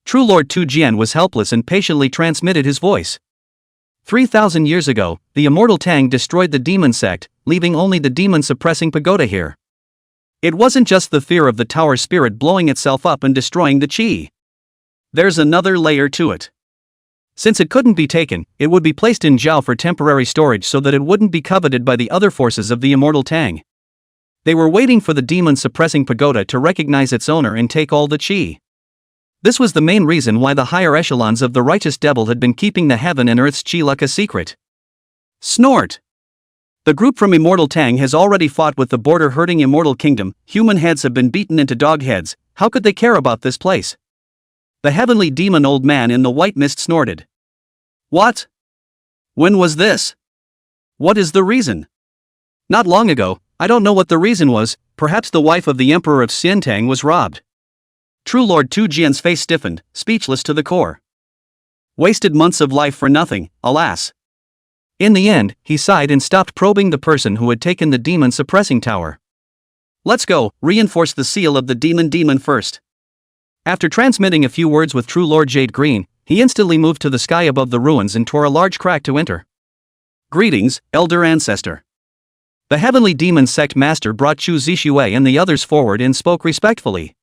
True Lord Tu Jian was helpless and patiently transmitted his voice. 3,000 years ago, the immortal Tang destroyed the demon sect, leaving only the demon-suppressing pagoda here. It wasn't just the fear of the tower spirit blowing itself up and destroying the chi. There's another layer to it. Since it couldn't be taken, it would be placed in Zhao for temporary storage so that it wouldn't be coveted by the other forces of the immortal Tang. They were waiting for the demon-suppressing pagoda to recognize its owner and take all the chi. This was the main reason why the higher echelons of the righteous devil had been keeping the heaven and earth's chi luck a secret. Snort! The group from Immortal Tang has already fought with the border-herding Immortal Kingdom. Human heads have been beaten into dog heads. How could they care about this place? The heavenly demon old man in the white mist snorted. What? When was this? What is the reason? Not long ago. I don't know what the reason was. Perhaps the wife of the Emperor of Xiantang was robbed. True Lord Tu Jian's face stiffened, speechless to the core. Wasted months of life for nothing, alas. In the end, he sighed and stopped probing the person who had taken the demon-suppressing tower. Let's go, reinforce the seal of the demon first. After transmitting a few words with True Lord Jade Green, he instantly moved to the sky above the ruins and tore a large crack to enter. Greetings, Elder Ancestor. The heavenly demon sect master brought Chu Zixue and the others forward and spoke respectfully.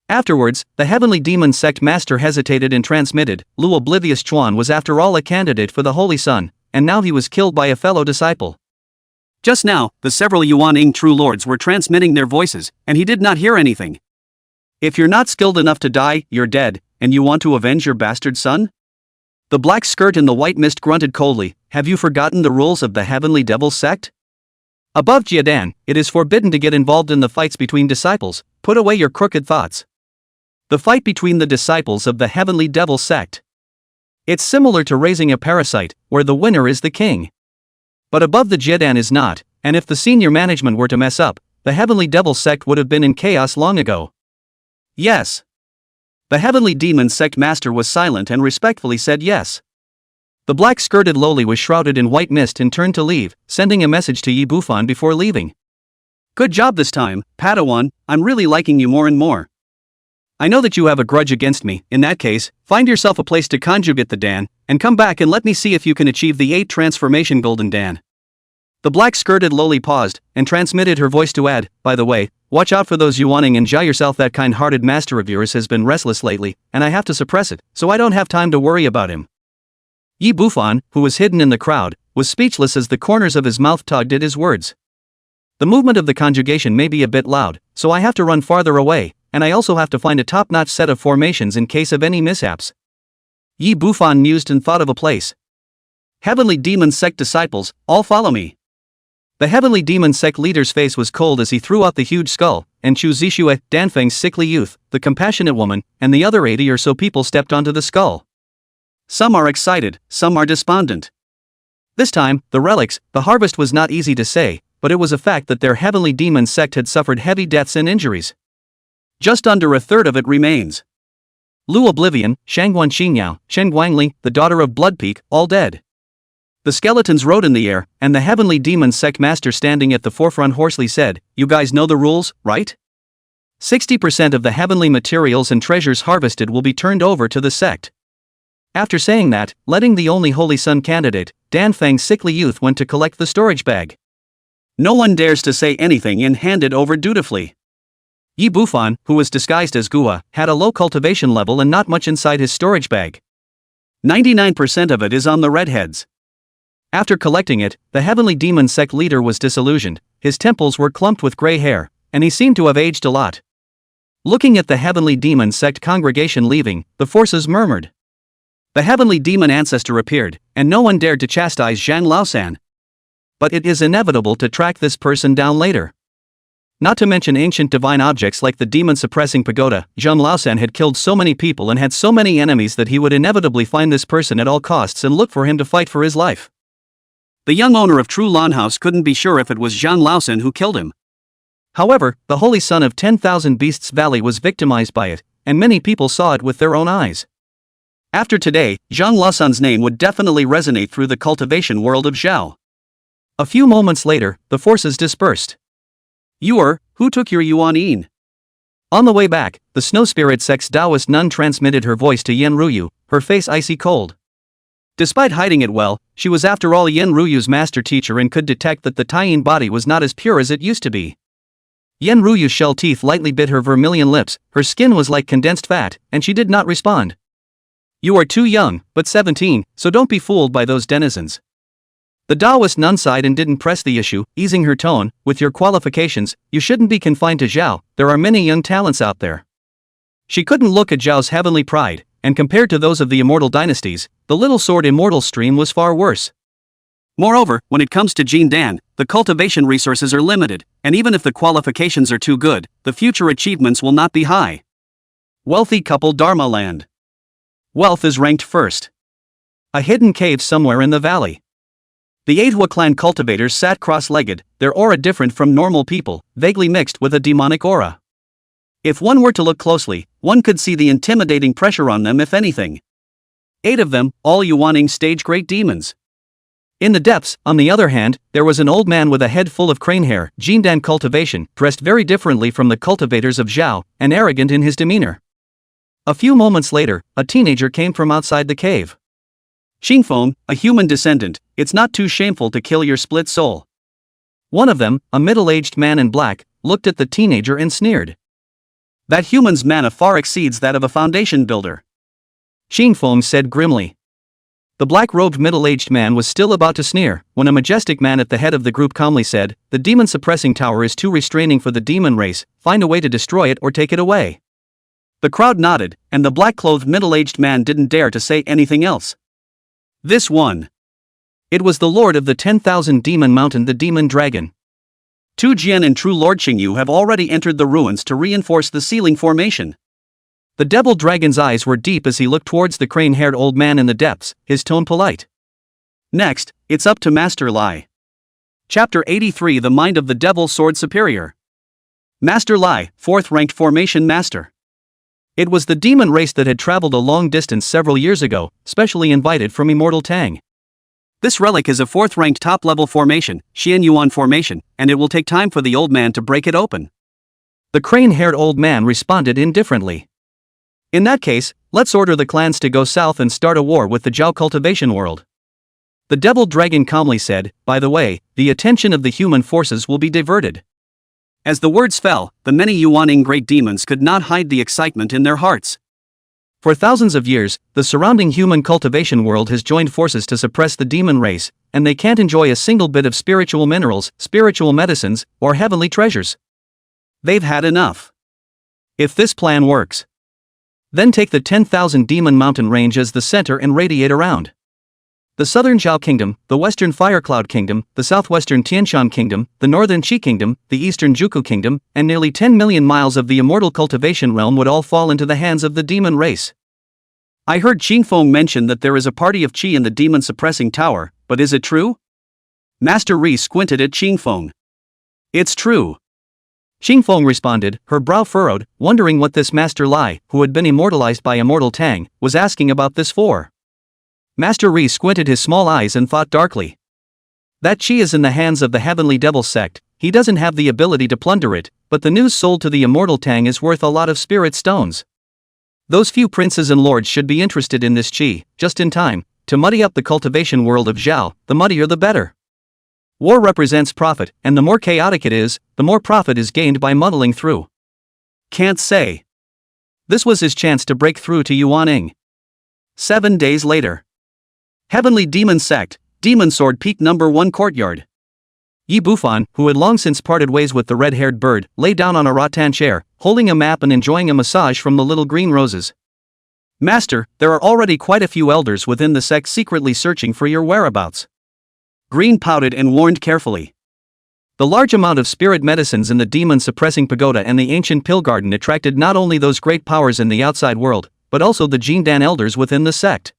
Afterwards, the heavenly demon sect master hesitated and transmitted, Lu Oblivious Chuan was after all a candidate for the Holy Sun, and now he was killed by a fellow disciple. Just now, the several Yuan-ing true lords were transmitting their voices, and he did not hear anything. If you're not skilled enough to die, you're dead, and you want to avenge your bastard son? The black skirt in the white mist grunted coldly, have you forgotten the rules of the heavenly devil sect? Above Jiadan, it is forbidden to get involved in the fights between disciples, put away your crooked thoughts. The fight between the disciples of the heavenly devil sect. It's similar to raising a parasite, where the winner is the king. But above the Jiadan is not, and if the senior management were to mess up, the heavenly devil sect would have been in chaos long ago. Yes. The heavenly demon sect master was silent and respectfully said yes. The black-skirted lowly was shrouded in white mist and turned to leave, sending a message to Yi Bufan before leaving. Good job this time, Padawan, I'm really liking you more and more. I know that you have a grudge against me. In that case, find yourself a place to conjugate the Dan, and come back and let me see if you can achieve the 8 transformation golden Dan. The black-skirted lowly paused, and transmitted her voice to add, by the way, Watch out for those Yuaning and Jia yourself. That kind-hearted master of yours has been restless lately, and I have to suppress it, so I don't have time to worry about him. Yi Bufan, who was hidden in the crowd, was speechless as the corners of his mouth tugged at his words. The movement of the conjugation may be a bit loud, so I have to run farther away, and I also have to find a top-notch set of formations in case of any mishaps. Yi Bufan mused and thought of a place. Heavenly Demon Sect disciples, all follow me. The Heavenly Demon Sect leader's face was cold as he threw out the huge skull, and Chu Zixue, Danfeng's sickly youth, the compassionate woman, and the other 80 or so people stepped onto the skull. Some are excited, some are despondent. This time, the relics, the harvest was not easy to say, but it was a fact that their Heavenly Demon Sect had suffered heavy deaths and injuries. Just under a third of it remains. Lu Oblivion, Shangguan Xinyao, Shen Guangli, the daughter of Bloodpeak, all dead. The skeletons rode in the air, and the Heavenly Demon Sect master standing at the forefront hoarsely said, "You guys know the rules, right? 60% of the heavenly materials and treasures harvested will be turned over to the sect." After saying that, letting the only Holy Sun candidate, Danfeng's sickly youth, went to collect the storage bag. No one dares to say anything and hand it over dutifully. Yi Bufan, who was disguised as Gua, had a low cultivation level and not much inside his storage bag. 99% of it is on the redheads. After collecting it, the Heavenly Demon Sect leader was disillusioned, his temples were clumped with gray hair, and he seemed to have aged a lot. Looking at the Heavenly Demon Sect congregation leaving, the forces murmured. The Heavenly Demon ancestor appeared, and no one dared to chastise Zhang Laosan. But it is inevitable to track this person down later. Not to mention ancient divine objects like the demon-suppressing pagoda, Zhang Laosan had killed so many people and had so many enemies that he would inevitably find this person at all costs and look for him to fight for his life. The young owner of True Lan House couldn't be sure if it was Zhang Laosan who killed him. However, the Holy Son of 10,000 Beasts Valley was victimized by it, and many people saw it with their own eyes. After today, Zhang Laosan's name would definitely resonate through the cultivation world of Zhao. A few moments later, the forces dispersed. Who took your Yuan Yin? On the way back, the Snow Spirit Sect's Taoist nun transmitted her voice to Yen Ruyu, her face icy cold. Despite hiding it well, she was after all Yen Ruyu's master teacher and could detect that the Taiyin body was not as pure as it used to be. Yen Ruyu's shell teeth lightly bit her vermilion lips, her skin was like condensed fat, and she did not respond. You are too young, but 17, so don't be fooled by those denizens. The Taoist nun sighed and didn't press the issue, easing her tone, with your qualifications, you shouldn't be confined to Zhao, there are many young talents out there. She couldn't look at Zhao's heavenly pride, and compared to those of the immortal dynasties, the Little Sword immortal stream was far worse. Moreover, when it comes to Jin Dan, the cultivation resources are limited, and even if the qualifications are too good, the future achievements will not be high. Wealthy couple Dharma land. Wealth is ranked first. A hidden cave somewhere in the valley. The Aidhua clan cultivators sat cross-legged, their aura different from normal people, vaguely mixed with a demonic aura. If one were to look closely, one could see the intimidating pressure on them if anything. 8 of them, all Yuaning stage great demons. In the depths, on the other hand, there was an old man with a head full of crane hair, Jindan cultivation, dressed very differently from the cultivators of Zhao, and arrogant in his demeanor. A few moments later, a teenager came from outside the cave. Xingfeng, a human descendant, it's not too shameful to kill your split soul. One of them, a middle-aged man in black, looked at the teenager and sneered. That human's mana far exceeds that of a foundation builder. Xingfeng said grimly. The black-robed middle-aged man was still about to sneer, when a majestic man at the head of the group calmly said, the demon-suppressing tower is too restraining for the demon race, find a way to destroy it or take it away. The crowd nodded, and the black-clothed middle-aged man didn't dare to say anything else. This one. It was the lord of the 10,000 demon mountain, the demon dragon. Tu Jian and True Lord Qingyu have already entered the ruins to reinforce the ceiling formation. The devil dragon's eyes were deep as he looked towards the crane-haired old man in the depths, his tone polite. Next, it's up to Master Lai. Chapter 83 The Mind of the Devil Sword Superior. Master Lai, 4th-ranked formation master. It was the demon race that had traveled a long distance several years ago, specially invited from Immortal Tang. This relic is a 4th-ranked top-level formation, Xian Yuan formation, and it will take time for the old man to break it open. The crane-haired old man responded indifferently. In that case, let's order the clans to go south and start a war with the Zhao cultivation world. The devil dragon calmly said, by the way, the attention of the human forces will be diverted. As the words fell, the many Yuaning great demons could not hide the excitement in their hearts. For thousands of years, the surrounding human cultivation world has joined forces to suppress the demon race, and they can't enjoy a single bit of spiritual minerals, spiritual medicines, or heavenly treasures. They've had enough. If this plan works, then take the 10,000 demon mountain range as the center and radiate around. The southern Zhao Kingdom, the western Firecloud Kingdom, the southwestern Tianshan Kingdom, the northern Qi Kingdom, the eastern Juku Kingdom, and nearly 10 million miles of the immortal cultivation realm would all fall into the hands of the demon race. I heard Qingfeng mention that there is a party of Qi in the demon-suppressing tower, but is it true? Master Ri squinted at Qingfeng. It's true. Qingfeng responded, her brow furrowed, wondering what this Master Lai, who had been immortalized by Immortal Tang, was asking about this for. Master Ri squinted his small eyes and thought darkly. That Qi is in the hands of the Heavenly Devil sect, he doesn't have the ability to plunder it, but the news sold to the Immortal Tang is worth a lot of spirit stones. Those few princes and lords should be interested in this Qi, just in time, to muddy up the cultivation world of Zhao, the muddier the better. War represents profit, and the more chaotic it is, the more profit is gained by muddling through. Can't say. This was his chance to break through to Yuaning. 7 days later. Heavenly Demon Sect, Demon Sword Peak No. 1 Courtyard. Yi Bufan, who had long since parted ways with the red-haired bird, lay down on a rattan chair, holding a map and enjoying a massage from the little green roses. Master, there are already quite a few elders within the sect secretly searching for your whereabouts. Green pouted and warned carefully. The large amount of spirit medicines in the demon-suppressing pagoda and the ancient pill garden attracted not only those great powers in the outside world, but also the Jindan elders within the sect.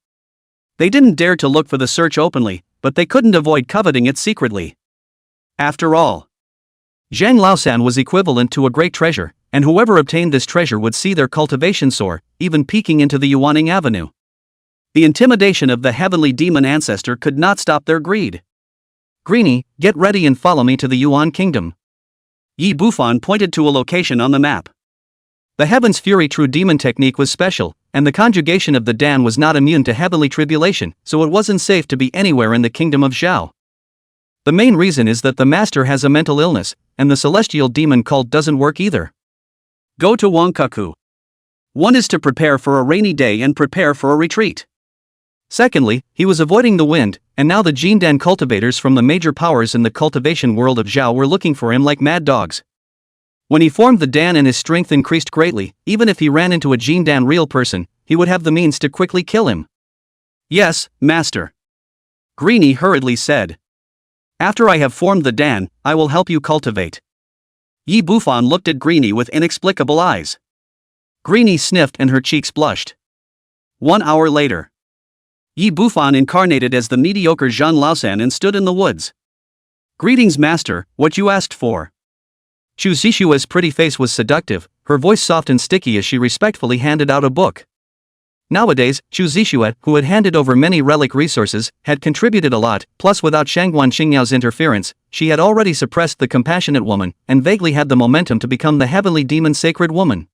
They didn't dare to look for the search openly, but they couldn't avoid coveting it secretly. After all, Zhang Laosan was equivalent to a great treasure, and whoever obtained this treasure would see their cultivation soar, even peeking into the Yuaning Avenue. The intimidation of the heavenly demon ancestor could not stop their greed. Greenie, get ready and follow me to the Yuan Kingdom. Yi Bufan pointed to a location on the map. The Heaven's Fury True Demon technique was special, and the conjugation of the Dan was not immune to heavenly tribulation, so it wasn't safe to be anywhere in the kingdom of Zhao. The main reason is that the master has a mental illness, and the celestial demon cult doesn't work either. Go to Wangkaku. One is to prepare for a rainy day and prepare for a retreat. Secondly, he was avoiding the wind, and now the Jindan cultivators from the major powers in the cultivation world of Zhao were looking for him like mad dogs. When he formed the Dan and his strength increased greatly, even if he ran into a Jindan real person, he would have the means to quickly kill him. Yes, master. Greenie hurriedly said. After I have formed the Dan, I will help you cultivate. Yi Bufan looked at Greenie with inexplicable eyes. Greenie sniffed and her cheeks blushed. 1 hour later. Yi Bufan incarnated as the mediocre Zhang Laosan and stood in the woods. Greetings master, what you asked for? Chu Zixua's pretty face was seductive, her voice soft and sticky as she respectfully handed out a book. Nowadays, Chu Zixua, who had handed over many relic resources, had contributed a lot, plus without Shangguan Xingyao's interference, she had already suppressed the compassionate woman, and vaguely had the momentum to become the heavenly demon sacred woman.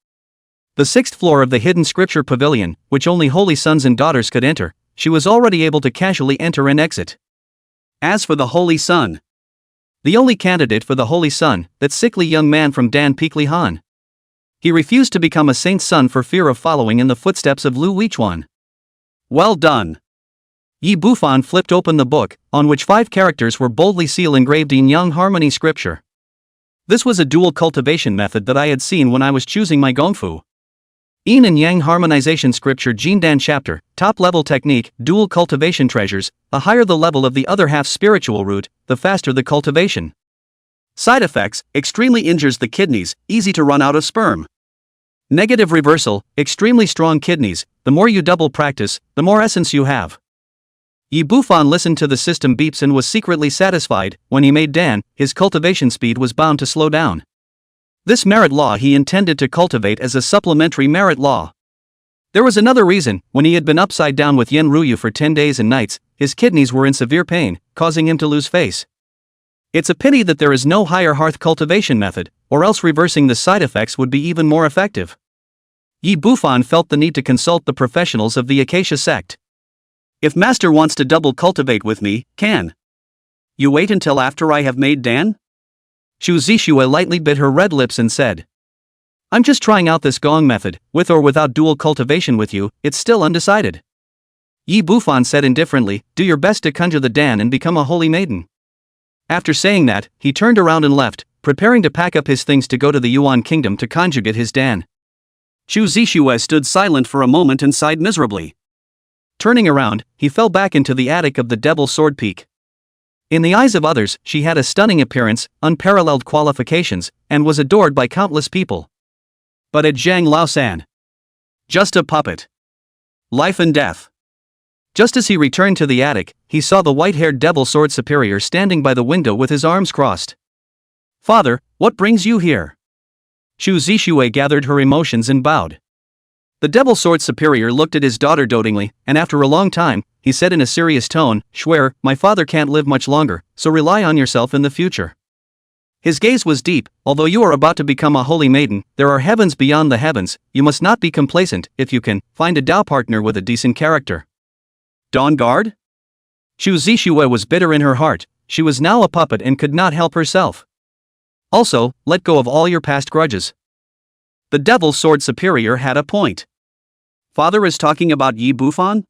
The 6th floor of the hidden scripture pavilion, which only holy sons and daughters could enter, she was already able to casually enter and exit. As for the holy son, the only candidate for the holy son, that sickly young man from Dan Peakly Han. He refused to become a saint's son for fear of following in the footsteps of Lu Weichuan. Well done. Yi Bufan flipped open the book, on which 5 characters were boldly seal engraved in Yang Harmony scripture. This was a dual cultivation method that I had seen when I was choosing my Gongfu. Yin and Yang harmonization scripture Jindan chapter, top level technique, dual cultivation treasures, the higher the level of the other half spiritual root, the faster the cultivation. Side effects, extremely injures the kidneys, easy to run out of sperm. Negative reversal, extremely strong kidneys, the more you double practice, the more essence you have. Yi Bufan listened to the system beeps and was secretly satisfied. When he made Dan, his cultivation speed was bound to slow down. This merit law he intended to cultivate as a supplementary merit law. There was another reason. When he had been upside down with Yen Ruyu for 10 days and nights, his kidneys were in severe pain, causing him to lose face. It's a pity that there is no higher hearth cultivation method, or else reversing the side effects would be even more effective. Yi Bufan felt the need to consult the professionals of the Acacia sect. If master wants to double cultivate with me, can you wait until after I have made Dan? Shu Zixue lightly bit her red lips and said, I'm just trying out this gong method, with or without dual cultivation with you, it's still undecided. Yi Bufan said indifferently, do your best to conjure the Dan and become a holy maiden. After saying that, he turned around and left, preparing to pack up his things to go to the Yuan kingdom to conjugate his Dan. Shu Zixue stood silent for a moment and sighed miserably. Turning around, he fell back into the attic of the Devil's Sword Peak. In the eyes of others, she had a stunning appearance, unparalleled qualifications, and was adored by countless people. But at Zhang Laosan, just a puppet. Life and death. Just as he returned to the attic, he saw the white-haired Devil Sword Superior standing by the window with his arms crossed. Father, what brings you here? Shu Zixue gathered her emotions and bowed. The Devil Sword Superior looked at his daughter dotingly, and after a long time, he said in a serious tone, Swear, my father can't live much longer, so rely on yourself in the future. His gaze was deep, although you are about to become a holy maiden, there are heavens beyond the heavens, you must not be complacent, if you can, find a Dao partner with a decent character. Dawn Guard? Shu Zixue was bitter in her heart, she was now a puppet and could not help herself. Also, let go of all your past grudges. The Devil's Sword Superior had a point. Father is talking about Yi Bufan?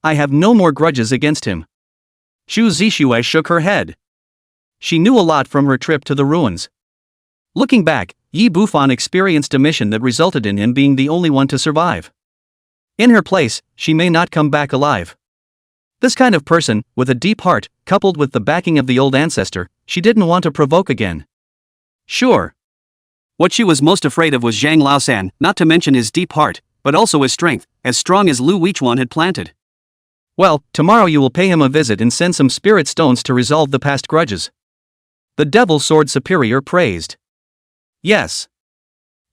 I have no more grudges against him. Shu Zixue shook her head. She knew a lot from her trip to the ruins. Looking back, Yi Bufan experienced a mission that resulted in him being the only one to survive. In her place, she may not come back alive. This kind of person, with a deep heart, coupled with the backing of the old ancestor, she didn't want to provoke again. Sure. What she was most afraid of was Zhang Laosan, not to mention his deep heart, but also his strength, as strong as Lu Weichuan had planted. Well, tomorrow you will pay him a visit and send some spirit stones to resolve the past grudges. The Devil's Sword Superior praised. Yes.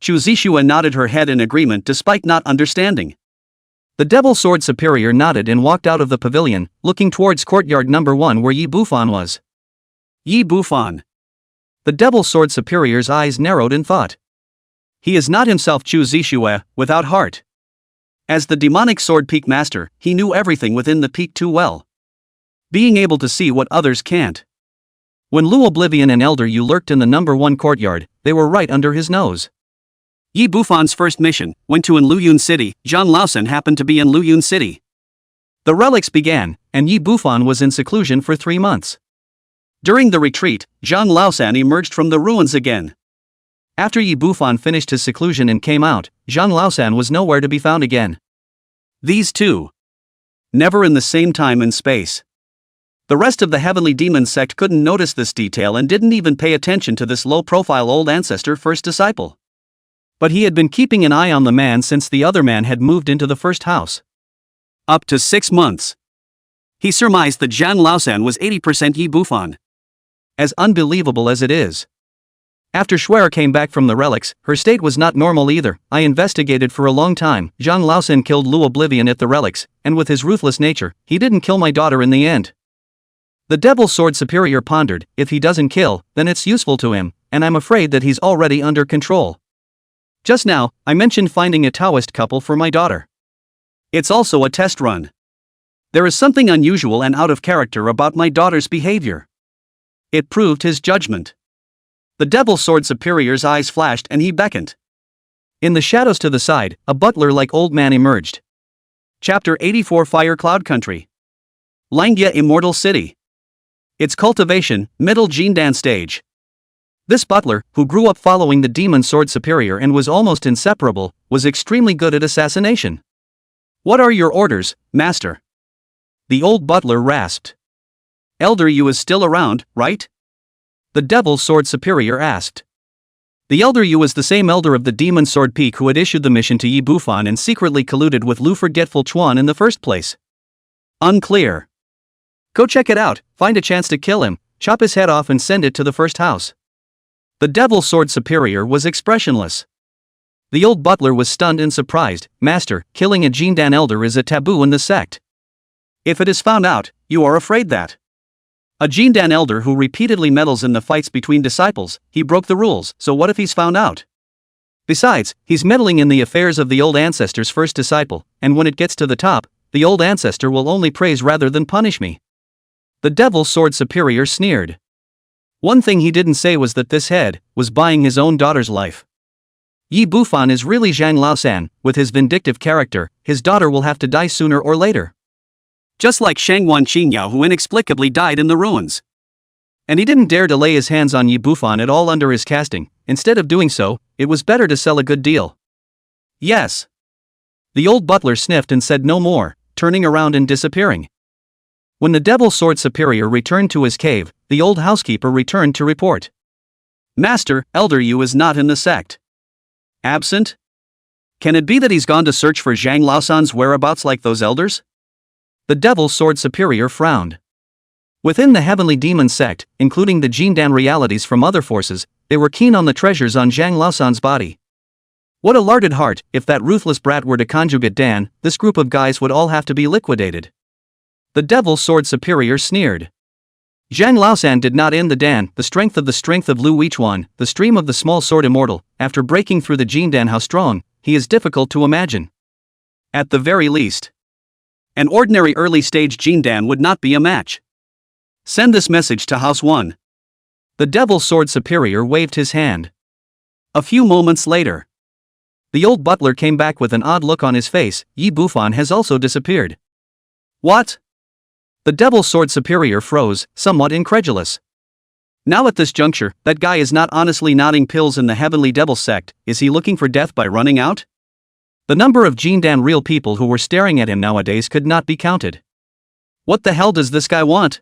Shu Zixue nodded her head in agreement despite not understanding. The Devil's Sword Superior nodded and walked out of the pavilion, looking towards courtyard number 1 where Yi Bufan was. Yi Bufan. The Devil's Sword Superior's eyes narrowed in thought. He is not himself Shu Zixue, without heart. As the demonic sword peak master, he knew everything within the peak too well. Being able to see what others can't. When Lu Oblivion and Elder Yu lurked in the number 1 courtyard, they were right under his nose. Yi Bufan's first mission went to in Luyun City. Zhang Laosan happened to be in Luyun City. The relics began, and Yi Bufan was in seclusion for 3 months. During the retreat, Zhang Laosan emerged from the ruins again. After Yi Bufan finished his seclusion and came out, Zhang Laosan was nowhere to be found again. These two. Never in the same time and space. The rest of the Heavenly Demon sect couldn't notice this detail and didn't even pay attention to this low-profile old ancestor first disciple. But he had been keeping an eye on the man since the other man had moved into the first house. Up to 6 months. He surmised that Zhang Laosan was 80% Yi Bufan. As unbelievable as it is. After Shuer came back from the relics, her state was not normal either. I investigated for a long time. Zhang Laosan killed Lu Oblivion at the relics, and with his ruthless nature, he didn't kill my daughter in the end. The Devil's Sword Superior pondered, if he doesn't kill, then it's useful to him, and I'm afraid that he's already under control. Just now, I mentioned finding a Taoist couple for my daughter. It's also a test run. There is something unusual and out of character about my daughter's behavior. It proved his judgment. The Devil's Sword Superior's eyes flashed and he beckoned. In the shadows to the side, a butler-like old man emerged. Chapter 84 Fire Cloud Country. Langya Immortal City. Its cultivation, middle Jindan stage. This butler, who grew up following the Demon Sword Superior and was almost inseparable, was extremely good at assassination. What are your orders, master? The old butler rasped. Elder Yu is still around, right? The Devil's Sword Superior asked. The Elder Yu was the same elder of the Demon Sword Peak who had issued the mission to Yi Bufan and secretly colluded with Lu Forgetful Chuan in the first place. Unclear. Go check it out, find a chance to kill him, chop his head off and send it to the first house. The Devil's Sword Superior was expressionless. The old butler was stunned and surprised. Master, killing a Jindan elder is a taboo in the sect. If it is found out, you are afraid that. A Jindan elder who repeatedly meddles in the fights between disciples, he broke the rules, so what if he's found out? Besides, he's meddling in the affairs of the old ancestor's first disciple, and when it gets to the top, the old ancestor will only praise rather than punish me. The Devil's Sword Superior sneered. One thing he didn't say was that this head was buying his own daughter's life. Yi Bufan is really Zhang Laosan. With his vindictive character, his daughter will have to die sooner or later. Just like Shangwan Qingyao, who inexplicably died in the ruins. And he didn't dare to lay his hands on Yi Bufan at all under his casting. Instead of doing so, it was better to sell a good deal. Yes. The old butler sniffed and said no more, turning around and disappearing. When the Devil Sword Superior returned to his cave, the old housekeeper returned to report. Master, Elder Yu is not in the sect. Absent? Can it be that he's gone to search for Zhang Laosan's whereabouts like those elders? The Devil Sword Superior frowned. Within the Heavenly Demon sect, including the Jindan realities from other forces, they were keen on the treasures on Zhang Laosan's body. What a larded heart! If that ruthless brat were to conjugate Dan, this group of guys would all have to be liquidated. The Devil Sword Superior sneered. Zhang Laosan did not end the strength of Lu Weichuan, the stream of the small sword immortal. After breaking through the Jindan, how strong, he is difficult to imagine. At the very least, an ordinary early-stage Jindan would not be a match. Send this message to House 1. The Devil Sword Superior waved his hand. A few moments later, the old butler came back with an odd look on his face. Yi Bufan has also disappeared. What? The Devil Sword Superior froze, somewhat incredulous. Now at this juncture, that guy is not honestly nodding pills in the Heavenly Devil sect. Is he looking for death by running out? The number of Jindan real people who were staring at him nowadays could not be counted. What the hell does this guy want?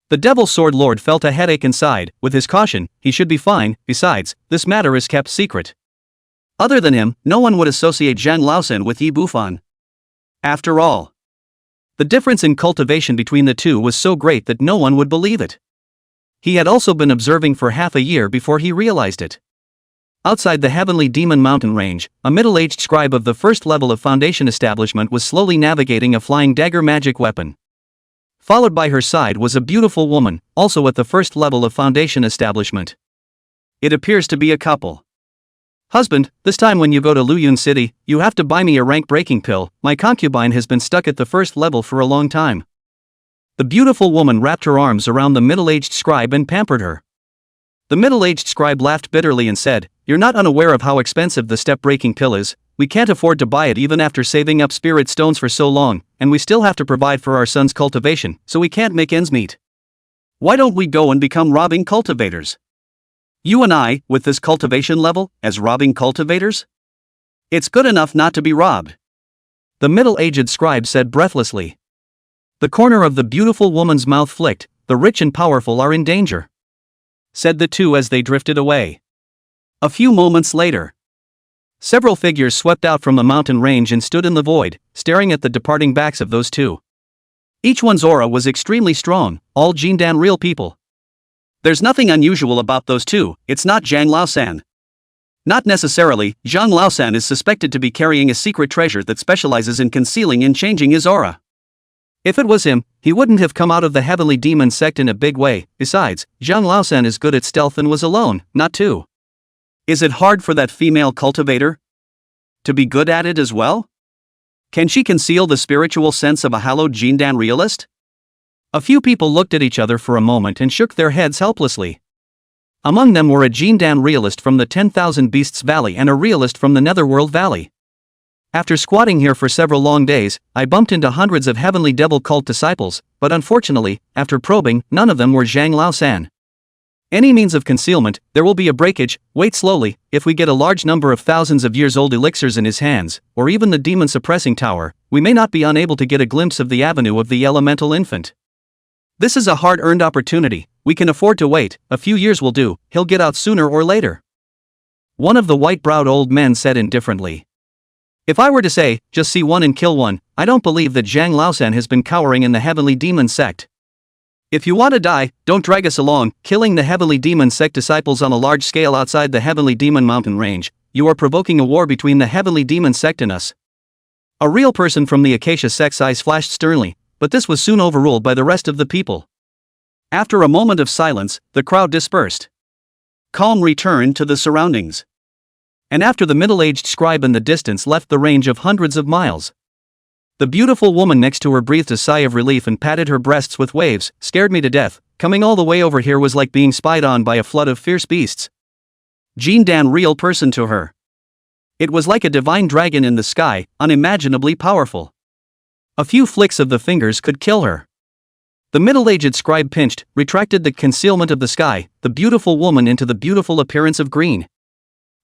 The Devil Sword Lord felt a headache inside. With his caution, he should be fine. Besides, this matter is kept secret. Other than him, no one would associate Zhang Laosan with Yi Bufan. After all, the difference in cultivation between the two was so great that no one would believe it. He had also been observing for half a year before he realized it. Outside the Heavenly Demon mountain range, a middle-aged scribe of the first level of Foundation establishment was slowly navigating a flying dagger magic weapon. Followed by her side was a beautiful woman, also at the first level of Foundation establishment. It appears to be a couple. Husband, this time when you go to Luyun City, you have to buy me a rank-breaking pill. My concubine has been stuck at the first level for a long time. The beautiful woman wrapped her arms around the middle-aged scribe and pampered her. The middle-aged scribe laughed bitterly and said, "You're not unaware of how expensive the step-breaking pill is. We can't afford to buy it even after saving up spirit stones for so long, and we still have to provide for our son's cultivation, so we can't make ends meet. Why don't we go and become robbing cultivators? You and I, with this cultivation level, as robbing cultivators? It's good enough not to be robbed." The middle-aged scribe said breathlessly. The corner of the beautiful woman's mouth flicked. "The rich and powerful are in danger," said the two as they drifted away. A few moments later, several figures swept out from the mountain range and stood in the void, staring at the departing backs of those two. Each one's aura was extremely strong, all Jindan real people. There's nothing unusual about those two. It's not Zhang Laosan. Not necessarily. Zhang Laosan is suspected to be carrying a secret treasure that specializes in concealing and changing his aura. If it was him, he wouldn't have come out of the Heavenly Demon sect in a big way. Besides, Zhang Laosan is good at stealth and was alone, not two. Is it hard for that female cultivator to be good at it as well? Can she conceal the spiritual sense of a hallowed Jindan realist? A few people looked at each other for a moment and shook their heads helplessly. Among them were a Jindan realist from the 10,000 Beasts Valley and a realist from the Netherworld Valley. After squatting here for several long days, I bumped into hundreds of Heavenly Devil cult disciples, but unfortunately, after probing, none of them were Zhang Laosan. Any means of concealment, there will be a breakage. Wait slowly. If we get a large number of thousands of years old elixirs in his hands, or even the demon suppressing tower, we may not be unable to get a glimpse of the avenue of the elemental infant. This is a hard-earned opportunity. We can afford to wait. A few years will do. He'll get out sooner or later. One of the white-browed old men said indifferently. If I were to say, just see one and kill one, I don't believe that Zhang Laosan has been cowering in the Heavenly Demon sect. If you want to die, don't drag us along. Killing the Heavenly Demon sect disciples on a large scale outside the Heavenly Demon mountain range, you are provoking a war between the Heavenly Demon sect and us. A real person from the Acacia sect's eyes flashed sternly, but this was soon overruled by the rest of the people. After a moment of silence, the crowd dispersed. Calm returned to the surroundings. And after the middle-aged scribe in the distance left the range of hundreds of miles, The beautiful woman next to her breathed a sigh of relief and patted her breasts with waves. Scared me to death. Coming all the way over here was like being spied on by a flood of fierce beasts. Jean Dan, real person to her. It was like a divine dragon in the sky, unimaginably powerful. A few flicks of the fingers could kill her. The middle-aged scribe pinched, retracted the concealment of the sky, the beautiful woman into the beautiful appearance of green.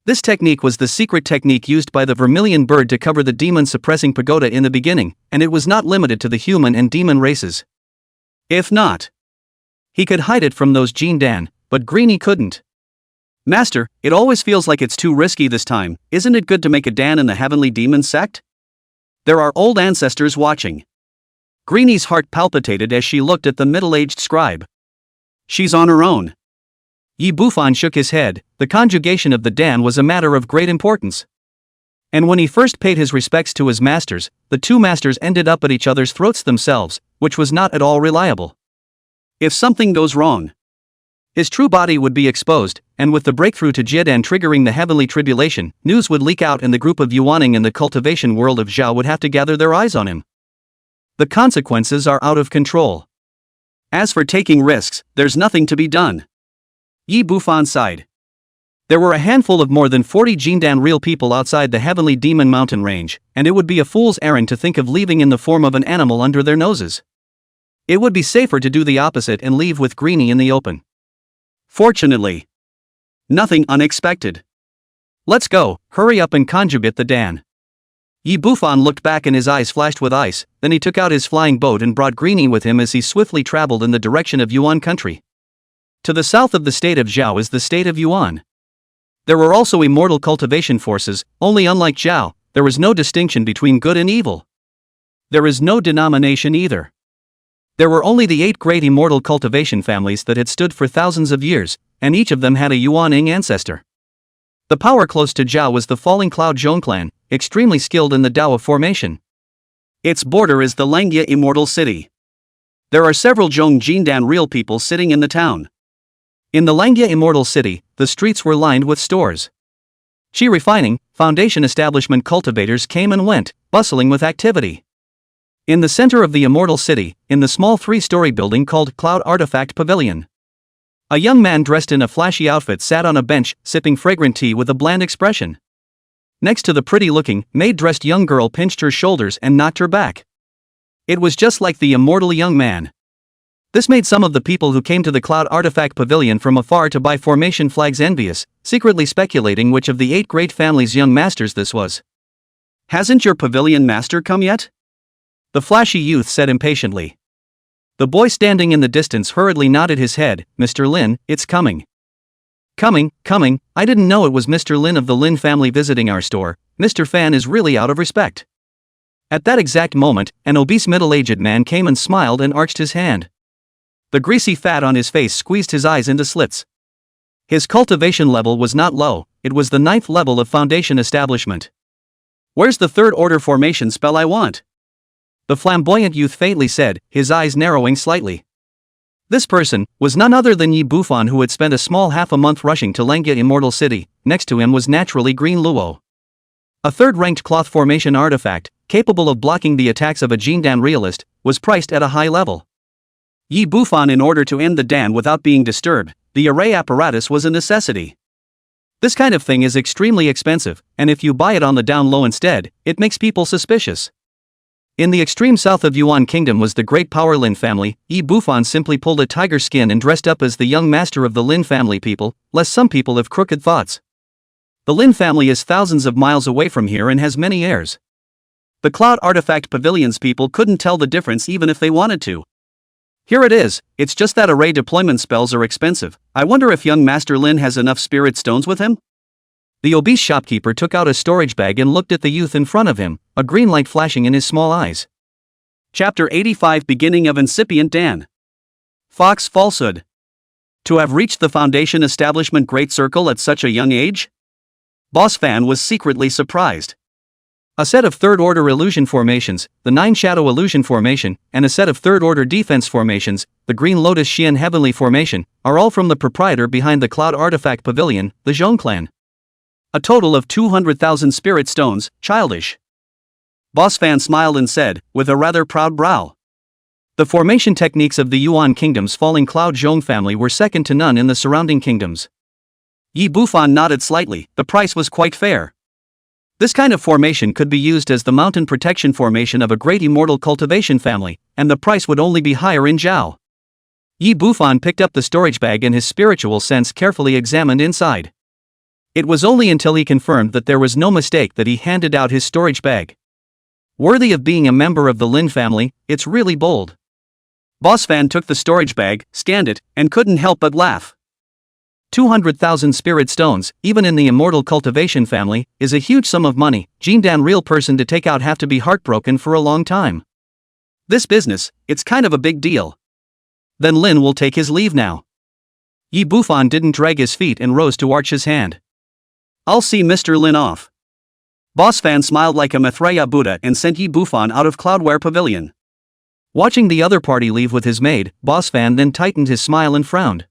This technique was the secret technique used by the vermilion bird to cover the demon-suppressing pagoda in the beginning, and it was not limited to the human and demon races. If not, he could hide it from those Jean Dan, but Greenie couldn't. Master, it always feels like it's too risky this time. Isn't it good to make a Dan in the heavenly demon sect? There are old ancestors watching. Greenie's heart palpitated as she looked at the middle-aged scribe. She's on her own. Yi Bufan shook his head. The conjugation of the Dan was a matter of great importance. And when he first paid his respects to his masters, the two masters ended up at each other's throats themselves, which was not at all reliable. If something goes wrong, his true body would be exposed, and with the breakthrough to Jidan triggering the heavenly tribulation, news would leak out and the group of Yuaning in the cultivation world of Zhao would have to gather their eyes on him. The consequences are out of control. As for taking risks, there's nothing to be done. Yi Bufan sighed. There were a handful of more than 40 Jindan real people outside the heavenly demon mountain range, and it would be a fool's errand to think of leaving in the form of an animal under their noses. It would be safer to do the opposite and leave with Greenie in the open. Fortunately, nothing unexpected. Let's go, hurry up and conjugate the Dan. Yi Bufan looked back and his eyes flashed with ice, then he took out his flying boat and brought Greenie with him as he swiftly traveled in the direction of Yuan country. To the south of the state of Zhao is the state of Yuan. There were also immortal cultivation forces, only unlike Zhao, there was no distinction between good and evil. There is no denomination either. There were only the 8 great immortal cultivation families that had stood for thousands of years, and each of them had a Yuaning ancestor. The power close to Zhao was the Falling Cloud Zhong clan, extremely skilled in the Tao of formation. Its border is the Langya Immortal City. There are several Zhong Jindan real people sitting in the town. In the Langya Immortal City, the streets were lined with stores. Chi refining, foundation establishment cultivators came and went, bustling with activity. In the center of the Immortal City, in the small 3-story building called Cloud Artifact Pavilion, a young man dressed in a flashy outfit sat on a bench, sipping fragrant tea with a bland expression. Next to the pretty-looking, maid-dressed young girl pinched her shoulders and knocked her back. It was just like the immortal young man. This made some of the people who came to the Cloud Artifact Pavilion from afar to buy formation flags envious, secretly speculating which of the 8 great families' young masters this was. Hasn't your pavilion master come yet? The flashy youth said impatiently. The boy standing in the distance hurriedly nodded his head. Mr. Lin, it's coming. Coming, I didn't know it was Mr. Lin of the Lin family visiting our store. Mr. Fan is really out of respect. At that exact moment, an obese middle-aged man came and smiled and arched his hand. The greasy fat on his face squeezed his eyes into slits. His cultivation level was not low, it was the 9th level of foundation establishment. Where's the 3rd order formation spell I want? The flamboyant youth faintly said, his eyes narrowing slightly. This person was none other than Yi Bufan, who had spent a small half a month rushing to Langya Immortal City. Next to him was naturally Green Luo. A 3rd-ranked cloth formation artifact, capable of blocking the attacks of a Jindan realist, was priced at a high level. Yi Bufan, in order to end the Dan without being disturbed, the array apparatus was a necessity. This kind of thing is extremely expensive, and if you buy it on the down low instead, it makes people suspicious. In the extreme south of Yuan Kingdom was the great power Lin family. Yi Bufan simply pulled a tiger skin and dressed up as the young master of the Lin family people, lest some people have crooked thoughts. The Lin family is thousands of miles away from here and has many heirs. The Cloud Artifact Pavilion's people couldn't tell the difference even if they wanted to. Here it is, it's just that array deployment spells are expensive. I wonder if young Master Lin has enough spirit stones with him? The obese shopkeeper took out a storage bag and looked at the youth in front of him, a green light flashing in his small eyes. Chapter 85, Beginning of Incipient Dan. Fox Falsehood. To have reached the Foundation Establishment Great Circle at such a young age? Boss Fan was secretly surprised. A set of 3rd order illusion formations, the 9 shadow illusion formation, and a set of 3rd order defense formations, the Green Lotus Xian Heavenly formation, are all from the proprietor behind the Cloud Artifact Pavilion, the Zhong clan. A total of 200,000 spirit stones, childish. Boss Fan smiled and said, with a rather proud brow. The formation techniques of the Yuan Kingdom's falling cloud Zhong family were second to none in the surrounding kingdoms. Yi Bufan nodded slightly. The price was quite fair. This kind of formation could be used as the mountain protection formation of a great immortal cultivation family, and the price would only be higher in Zhao. Yi Bufan picked up the storage bag and his spiritual sense carefully examined inside. It was only until he confirmed that there was no mistake that he handed out his storage bag. Worthy of being a member of the Lin family, it's really bold. Boss Fan took the storage bag, scanned it, and couldn't help but laugh. 200,000 spirit stones, even in the immortal cultivation family, is a huge sum of money. Jindan real person to take out have to be heartbroken for a long time. This business, it's kind of a big deal. Then Lin will take his leave now. Yi Bufan didn't drag his feet and rose to arch his hand. I'll see Mr. Lin off. Boss Fan smiled like a Maitreya Buddha and sent Yi Bufan out of Cloudware Pavilion. Watching the other party leave with his maid, Boss Fan then tightened his smile and frowned.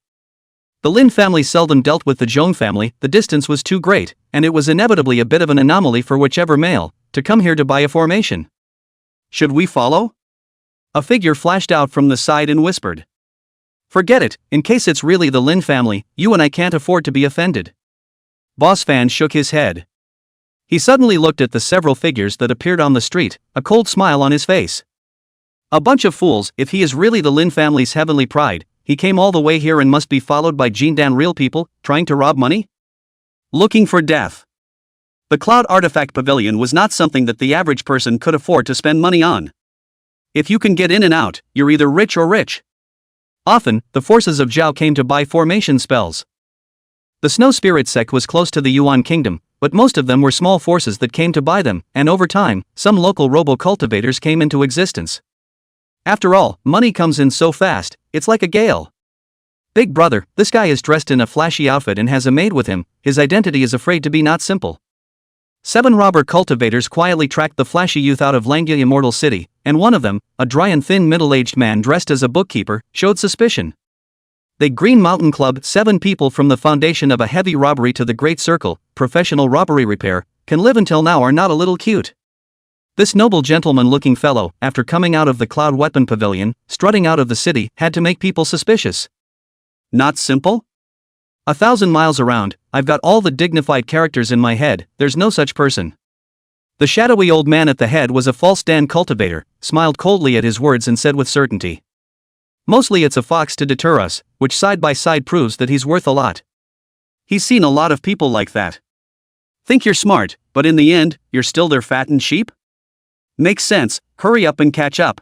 The Lin family seldom dealt with the Zhong family, the distance was too great, and it was inevitably a bit of an anomaly for whichever male to come here to buy a formation. Should we follow? A figure flashed out from the side and whispered. Forget it, in case it's really the Lin family, you and I can't afford to be offended. Boss Fan shook his head. He suddenly looked at the several figures that appeared on the street, a cold smile on his face. A bunch of fools. If he is really the Lin family's heavenly pride, he came all the way here and must be followed by Jindan real people, trying to rob money? Looking for death. The Cloud Artifact Pavilion was not something that the average person could afford to spend money on. If you can get in and out, you're either rich or rich. Often, the forces of Zhao came to buy formation spells. The Snow Spirit sect was close to the Yuan Kingdom, but most of them were small forces that came to buy them, and over time, some local robo-cultivators came into existence. After all, money comes in so fast, it's like a gale. Big brother, this guy is dressed in a flashy outfit and has a maid with him, his identity is afraid to be not simple. 7 robber cultivators quietly tracked the flashy youth out of Langya Immortal City, and one of them, a dry and thin middle-aged man dressed as a bookkeeper, showed suspicion. The Green Mountain Club, 7 people from the foundation of a heavy robbery to the Great Circle, professional robbery repair, can live until now are not a little cute. This noble gentleman-looking fellow, after coming out of the Cloud Weapon Pavilion, strutting out of the city, had to make people suspicious. Not simple? 1,000 miles around, I've got all the dignified characters in my head, there's no such person. The shadowy old man at the head was a false Dan cultivator, smiled coldly at his words and said with certainty. Mostly it's a fox to deter us, which side by side proves that he's worth a lot. He's seen a lot of people like that. Think you're smart, but in the end, you're still their fattened sheep? Makes sense, hurry up and catch up.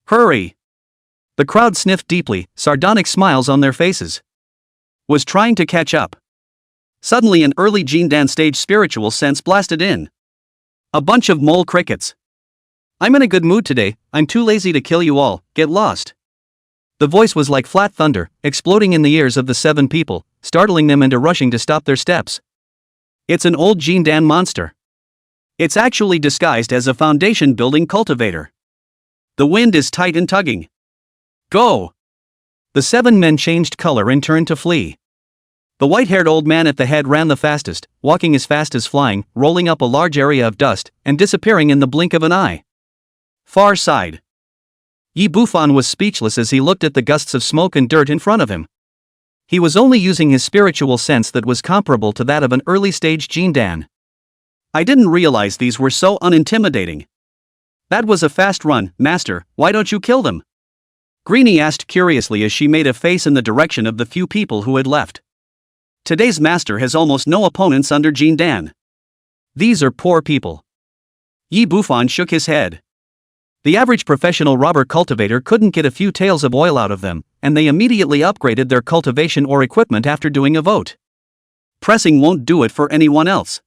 Hurry! The crowd sniffed deeply, sardonic smiles on their faces. Was trying to catch up. Suddenly an early Jindan stage spiritual sense blasted in. A bunch of mole crickets. I'm in a good mood today, I'm too lazy to kill you all, get lost. The voice was like flat thunder, exploding in the ears of the 7 people, startling them into rushing to stop their steps. It's an old Jindan monster. It's actually disguised as a foundation-building cultivator. The wind is tight and tugging. Go! The 7 men changed color and turned to flee. The white-haired old man at the head ran the fastest, walking as fast as flying, rolling up a large area of dust, and disappearing in the blink of an eye. Far side. Yi Bufan was speechless as he looked at the gusts of smoke and dirt in front of him. He was only using his spiritual sense that was comparable to that of an early-stage Jindan. I didn't realize these were so unintimidating. That was a fast run, master, why don't you kill them? Greenie asked curiously as she made a face in the direction of the few people who had left. Today's master has almost no opponents under Jindan. These are poor people. Yi Bufan shook his head. The average professional robber cultivator couldn't get a few taels of oil out of them, and they immediately upgraded their cultivation or equipment after doing a vote. Pressing won't do it for anyone else.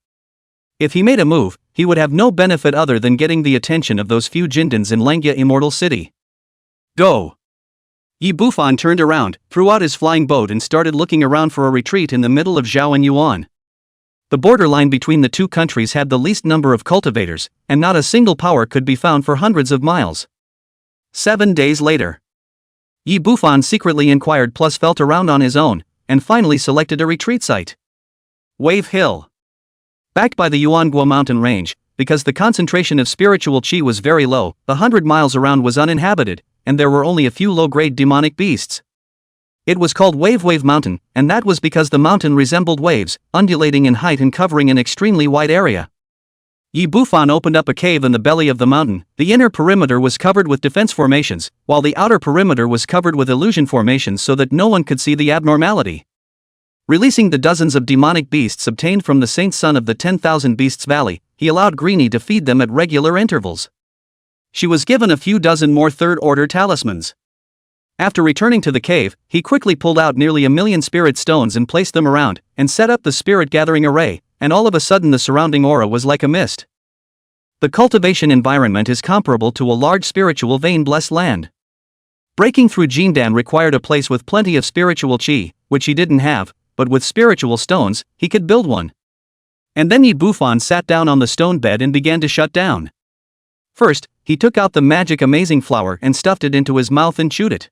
If he made a move, he would have no benefit other than getting the attention of those few Jindans in Langya Immortal City. Go! Yi Bufan turned around, threw out his flying boat and started looking around for a retreat in the middle of Zhao and Yuan. The borderline between the two countries had the least number of cultivators, and not a single power could be found for hundreds of miles. 7 days later. Yi Bufan secretly inquired plus felt around on his own, and finally selected a retreat site. Wave Hill. Backed by the Yuanguo mountain range, because the concentration of spiritual chi was very low, the 100 miles around was uninhabited, and there were only a few low-grade demonic beasts. It was called Wave Mountain, and that was because the mountain resembled waves, undulating in height and covering an extremely wide area. Yi Bufan opened up a cave in the belly of the mountain. The inner perimeter was covered with defense formations, while the outer perimeter was covered with illusion formations so that no one could see the abnormality. Releasing the dozens of demonic beasts obtained from the Saint Son of the 10,000 Beasts Valley, he allowed Greenie to feed them at regular intervals. She was given a few dozen more third-order talismans. After returning to the cave, he quickly pulled out nearly 1,000,000 spirit stones and placed them around, and set up the spirit-gathering array, and all of a sudden the surrounding aura was like a mist. The cultivation environment is comparable to a large spiritual vein-blessed land. Breaking through Jindan required a place with plenty of spiritual chi, which he didn't have, but with spiritual stones, he could build one. And then Yi Bufan sat down on the stone bed and began to shut down. First, he took out the magic amazing flower and stuffed it into his mouth and chewed it.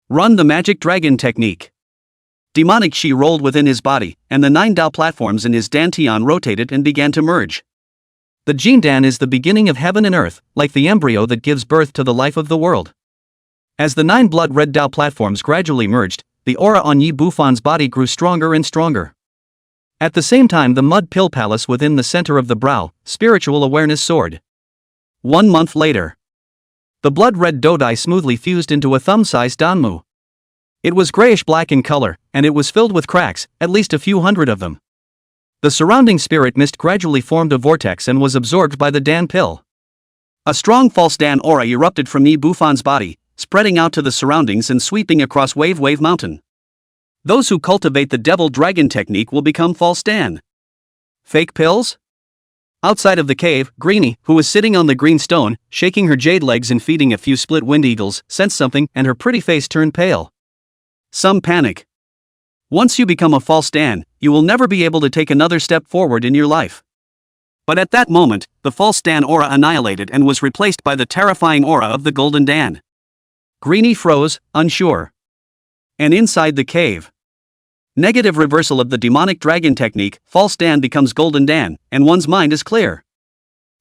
Run the magic dragon technique. Demonic chi rolled within his body, and the 9 Dao platforms in his dantian rotated and began to merge. The Jindan is the beginning of heaven and earth, like the embryo that gives birth to the life of the world. As the 9 blood-red Dao platforms gradually merged, the aura on Yi Bufan's body grew stronger and stronger. At the same time, the mud pill palace within the center of the brow, spiritual awareness soared. 1 month later, the blood-red dodai smoothly fused into a thumb-sized danmu. It was grayish-black in color, and it was filled with cracks, at least a few hundred of them. The surrounding spirit mist gradually formed a vortex and was absorbed by the Dan pill. A strong false Dan aura erupted from Yi Bufan's body, spreading out to the surroundings and sweeping across Wave Mountain. Those who cultivate the Devil Dragon technique will become false Dan. Fake pills? Outside of the cave, Greenie, who was sitting on the green stone, shaking her jade legs and feeding a few split wind eagles, sensed something, and her pretty face turned pale. Some panic. Once you become a false Dan, you will never be able to take another step forward in your life. But at that moment, the false Dan aura annihilated and was replaced by the terrifying aura of the Golden Dan. Greenie froze, unsure. And inside the cave. Negative reversal of the demonic dragon technique, false Dan becomes Golden Dan, and one's mind is clear.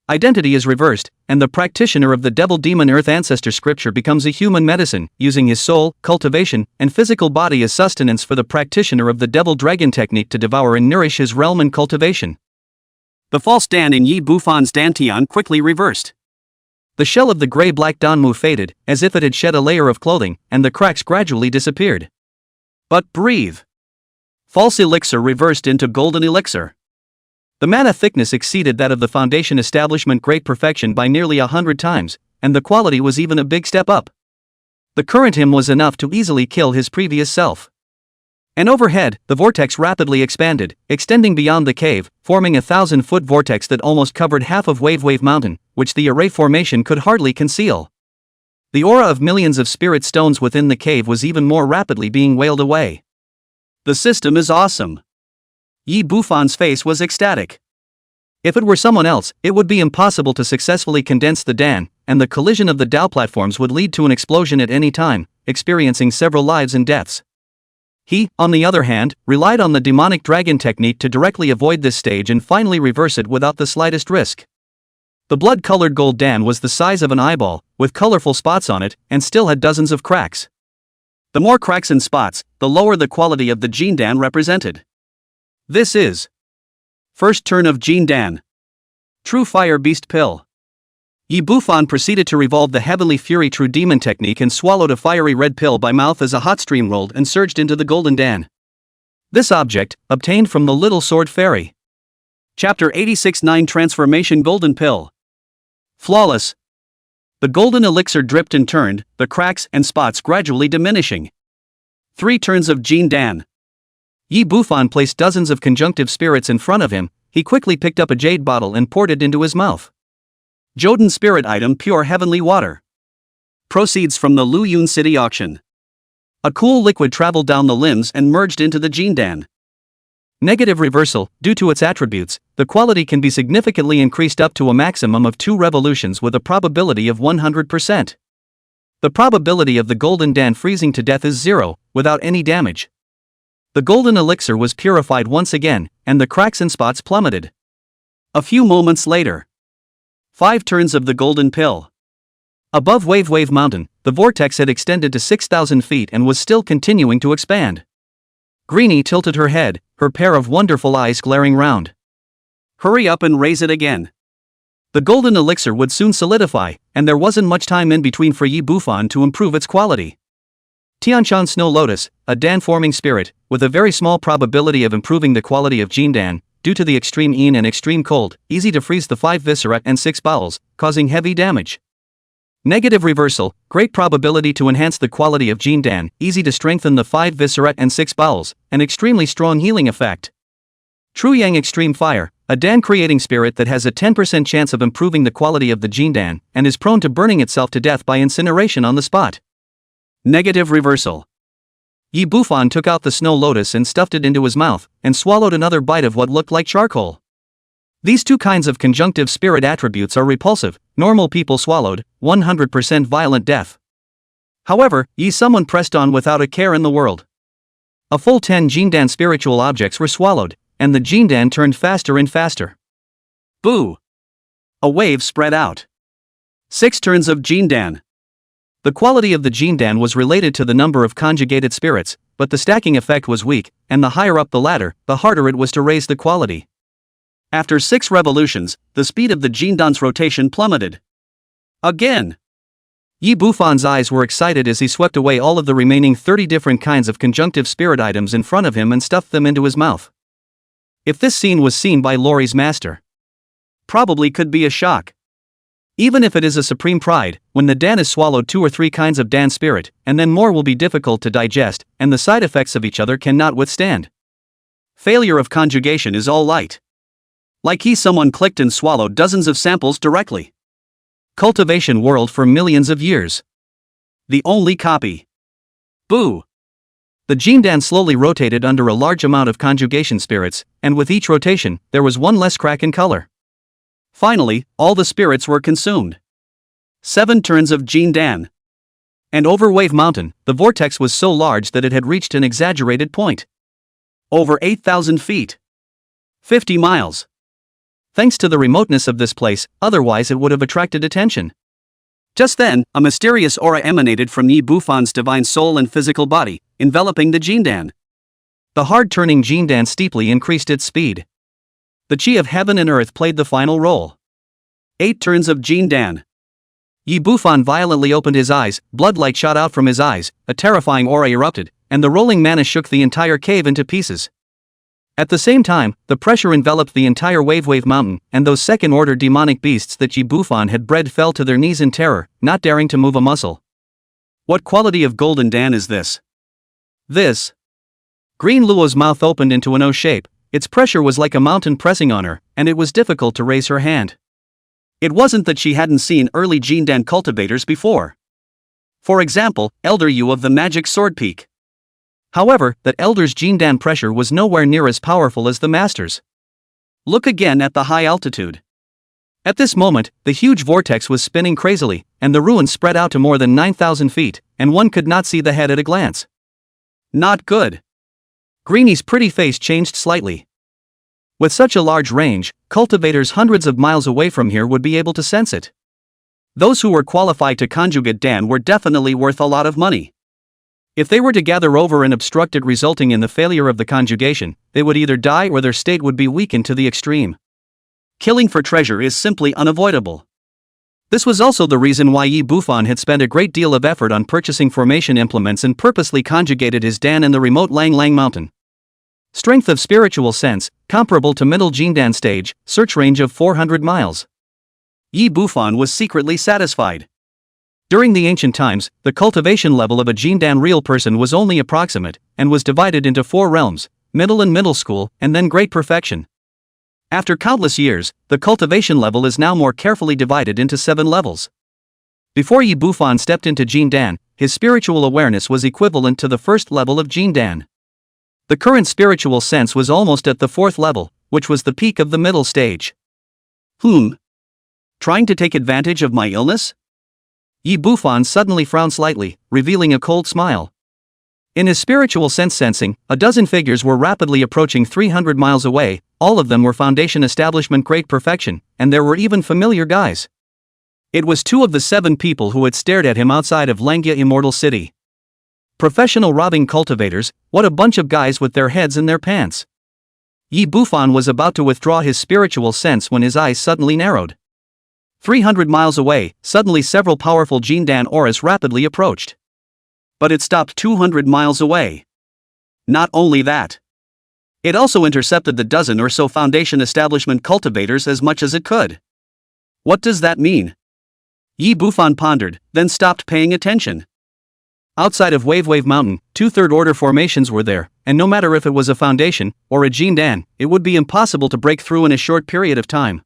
Identity is reversed, and the practitioner of the Devil Demon Earth Ancestor scripture becomes a human medicine, using his soul, cultivation, and physical body as sustenance for the practitioner of the Devil Dragon technique to devour and nourish his realm and cultivation. The false Dan in Yi Bufan's dantian quickly reversed. The shell of the gray-black danmu faded, as if it had shed a layer of clothing, and the cracks gradually disappeared. But breathe. False elixir reversed into golden elixir. The mana thickness exceeded that of the foundation establishment Great Perfection by nearly 100 times, and the quality was even a big step up. The current him was enough to easily kill his previous self. And overhead, the vortex rapidly expanded, extending beyond the cave, forming a 1,000-foot vortex that almost covered half of Wave Mountain, which the array formation could hardly conceal. The aura of millions of spirit stones within the cave was even more rapidly being wailed away. The system is awesome. Yi Bufan's face was ecstatic. If it were someone else, it would be impossible to successfully condense the Dan, and the collision of the Dao platforms would lead to an explosion at any time, experiencing several lives and deaths. He, on the other hand, relied on the demonic dragon technique to directly avoid this stage and finally reverse it without the slightest risk. The blood-colored gold Dan was the size of an eyeball, with colorful spots on it, and still had dozens of cracks. The more cracks and spots, the lower the quality of the Jindan represented. This is first turn of Jindan. True Fire Beast Pill. Yi Bufan proceeded to revolve the Heavenly Fury True Demon technique and swallowed a fiery red pill by mouth as a hot stream rolled and surged into the Golden Dan. This object, obtained from the Little Sword Fairy. Chapter 86-9 Transformation Golden Pill. Flawless. The golden elixir dripped and turned, the cracks and spots gradually diminishing. 3 turns of Jindan. Yi Bufan placed dozens of conjunctive spirits in front of him. He quickly picked up a jade bottle and poured it into his mouth. Jodan spirit item pure heavenly water. Proceeds from the Luyun City auction. A cool liquid traveled down the limbs and merged into the Jindan. Negative reversal. Due to its attributes, the quality can be significantly increased up to a maximum of 2 revolutions with a probability of 100%. The probability of the Golden Dan freezing to death is 0, without any damage. The golden elixir was purified once again, and the cracks and spots plummeted. A few moments later, 5 turns of the golden pill. Above Wave Mountain, the vortex had extended to 6,000 feet and was still continuing to expand. Greenie tilted her head, her pair of wonderful eyes glaring round. Hurry up and raise it again. The golden elixir would soon solidify, and there wasn't much time in between for Yi Bufan to improve its quality. Tianshan Snow Lotus, a Dan-forming spirit, with a very small probability of improving the quality of Jindan, due to the extreme Yin and extreme cold, easy to freeze the 5 viscera and 6 bowels, causing heavy damage. Negative reversal, great probability to enhance the quality of Jindan, easy to strengthen the 5 viscera and 6 bowels, an extremely strong healing effect. True Yang Extreme Fire, a Dan-creating spirit that has a 10% chance of improving the quality of the Jindan, and is prone to burning itself to death by incineration on the spot. Negative reversal. Yi Bufan took out the snow lotus and stuffed it into his mouth, and swallowed another bite of what looked like charcoal. These two kinds of conjunctive spirit attributes are repulsive. Normal people swallowed, 100% violent death. However, Yi someone pressed on without a care in the world. A full 10 Jindan spiritual objects were swallowed, and the Jindan turned faster and faster. Boo! A wave spread out. 6 turns of Jindan. The quality of the Jindan was related to the number of conjugated spirits, but the stacking effect was weak, and the higher up the ladder, the harder it was to raise the quality. After 6 revolutions, the speed of the Jindan's rotation plummeted. Again! Yi Bufan's eyes were excited as he swept away all of the remaining 30 different kinds of conjunctive spirit items in front of him and stuffed them into his mouth. If this scene was seen by Lori's master, probably could be a shock. Even if it is a supreme pride, when the Dan is swallowed 2 or 3 kinds of Dan spirit, and then more will be difficult to digest, and the side effects of each other cannot withstand. Failure of conjugation is all light. Like someone clicked and swallowed dozens of samples directly. Cultivation world for millions of years. The only copy. Boo! The Jindan slowly rotated under a large amount of conjugation spirits, and with each rotation, there was one less crack in color. Finally, all the spirits were consumed. 7 turns of Jindan. And over Wave Mountain, the vortex was so large that it had reached an exaggerated point. Over 8,000 feet. 50 miles. Thanks to the remoteness of this place, otherwise it would have attracted attention. Just then, a mysterious aura emanated from Yi Bufan's divine soul and physical body, enveloping the Jindan. The hard-turning Jindan steeply increased its speed. The Chi of heaven and earth played the final role. 8 turns of Jindan. Yi Bufan violently opened his eyes, bloodlight shot out from his eyes, a terrifying aura erupted, and the rolling mana shook the entire cave into pieces. At the same time, the pressure enveloped the entire Wave Mountain, and those second-order demonic beasts that Yi Bufan had bred fell to their knees in terror, not daring to move a muscle. What quality of golden Dan is this? This. Green Luo's mouth opened into an O shape. Its pressure was like a mountain pressing on her, and it was difficult to raise her hand. It wasn't that she hadn't seen early Jindan cultivators before. For example, Elder Yu of the Magic Sword Peak. However, that Elder's Jindan pressure was nowhere near as powerful as the Master's. Look again at the high altitude. At this moment, the huge vortex was spinning crazily, and the ruins spread out to more than 9,000 feet, and one could not see the head at a glance. Not good. Greenie's pretty face changed slightly. With such a large range, cultivators hundreds of miles away from here would be able to sense it. Those who were qualified to conjugate Dan were definitely worth a lot of money. If they were to gather over and obstruct it, resulting in the failure of the conjugation, they would either die or their state would be weakened to the extreme. Killing for treasure is simply unavoidable. This was also the reason why Yi Bufan had spent a great deal of effort on purchasing formation implements and purposely conjugated his Dan in the remote Lang Lang Mountain. Strength of spiritual sense, comparable to middle Jindan stage, search range of 400 miles. Yi Bufan was secretly satisfied. During the ancient times, the cultivation level of a Jindan real person was only approximate, and was divided into 4 realms, middle and middle school, and then great perfection. After countless years, the cultivation level is now more carefully divided into 7 levels. Before Yi Bufan stepped into Jindan, his spiritual awareness was equivalent to the first level of Jindan. The current spiritual sense was almost at the 4th level, which was the peak of the middle stage. Trying to take advantage of my illness? Yi Bufan suddenly frowned slightly, revealing a cold smile. In his spiritual sense sensing, a dozen figures were rapidly approaching 300 miles away. All of them were Foundation establishment grade perfection, and there were even familiar guys. It was 2 of the 7 people who had stared at him outside of Langya Immortal City. Professional robbing cultivators, what a bunch of guys with their heads in their pants. Yi Bufan was about to withdraw his spiritual sense when his eyes suddenly narrowed. 300 miles away, suddenly several powerful Jindan auras rapidly approached. But it stopped 200 miles away. Not only that, it also intercepted the dozen or so Foundation establishment cultivators as much as it could. What does that mean? Yi Bufan pondered, then stopped paying attention. Outside of Wave Mountain, 2 third-order formations were there, and no matter if it was a Foundation or a Jindan, it would be impossible to break through in a short period of time.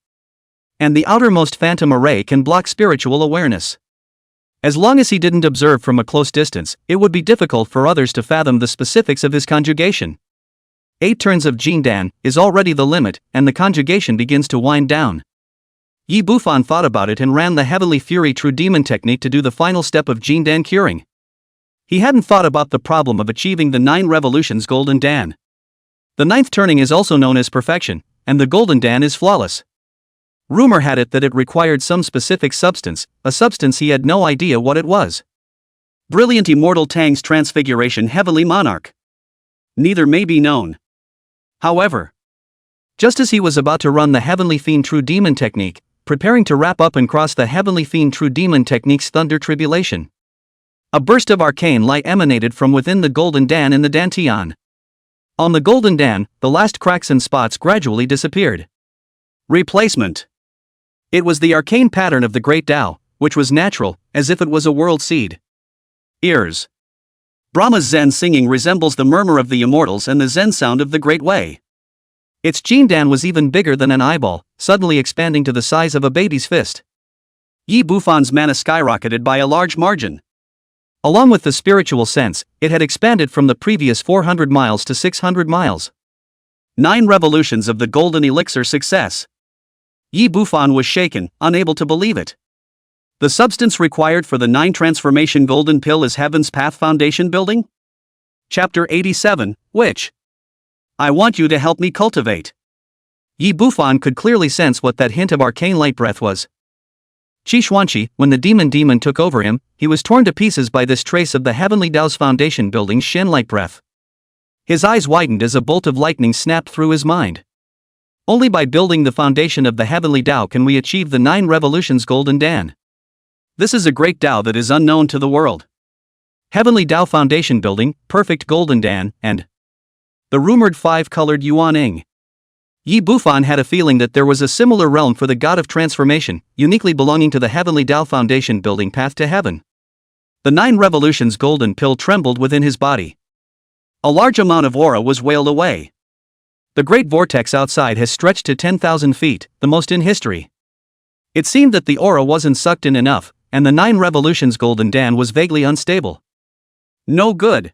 And the outermost phantom array can block spiritual awareness. As long as he didn't observe from a close distance, it would be difficult for others to fathom the specifics of his conjugation. 8 turns of Jindan is already the limit, and the conjugation begins to wind down. Yi Bufan thought about it and ran the Heavenly Fury True Demon technique to do the final step of Jindan curing. He hadn't thought about the problem of achieving the 9 revolutions Golden Dan. The 9th turning is also known as perfection, and the Golden Dan is flawless. Rumor had it that it required some specific substance, a substance he had no idea what it was. Brilliant Immortal Tang's Transfiguration Heavenly Monarch. Neither may be known. However, just as he was about to run the Heavenly Fiend True Demon technique, preparing to wrap up and cross the Heavenly Fiend True Demon technique's thunder tribulation, a burst of arcane light emanated from within the Golden Dan in the Dantian. On the Golden Dan, the last cracks and spots gradually disappeared. Replacement. It was the arcane pattern of the Great Tao, which was natural, as if it was a world seed. Ears. Brahma's Zen singing resembles the murmur of the immortals and the Zen sound of the Great Way. Its Jindan was even bigger than an eyeball, suddenly expanding to the size of a baby's fist. Yi Bufan's mana skyrocketed by a large margin. Along with the spiritual sense, it had expanded from the previous 400 miles to 600 miles. 9 revolutions of the Golden Elixir success. Yi Bufan was shaken, unable to believe it. The substance required for the 9 transformation Golden Pill is Heaven's Path Foundation building? Chapter 87, which I want you to help me cultivate. Yi Bufan could clearly sense what that hint of arcane light breath was. Qishuanqi, when the demon took over him, he was torn to pieces by this trace of the Heavenly Tao's Foundation building's Shen light breath. His eyes widened as a bolt of lightning snapped through his mind. Only by building the foundation of the Heavenly Tao can we achieve the 9 revolutions Golden Dan. This is a great Tao that is unknown to the world. Heavenly Tao Foundation building, perfect Golden Dan, and the rumored 5-colored Yuan Ing. Yi Bufan had a feeling that there was a similar realm for the God of Transformation, uniquely belonging to the Heavenly Tao Foundation building path to heaven. The 9 revolutions Golden Pill trembled within his body. A large amount of aura was wailed away. The great vortex outside has stretched to 10,000 feet, the most in history. It seemed that the aura wasn't sucked in enough, and the 9 revolutions Golden Dan was vaguely unstable. No good.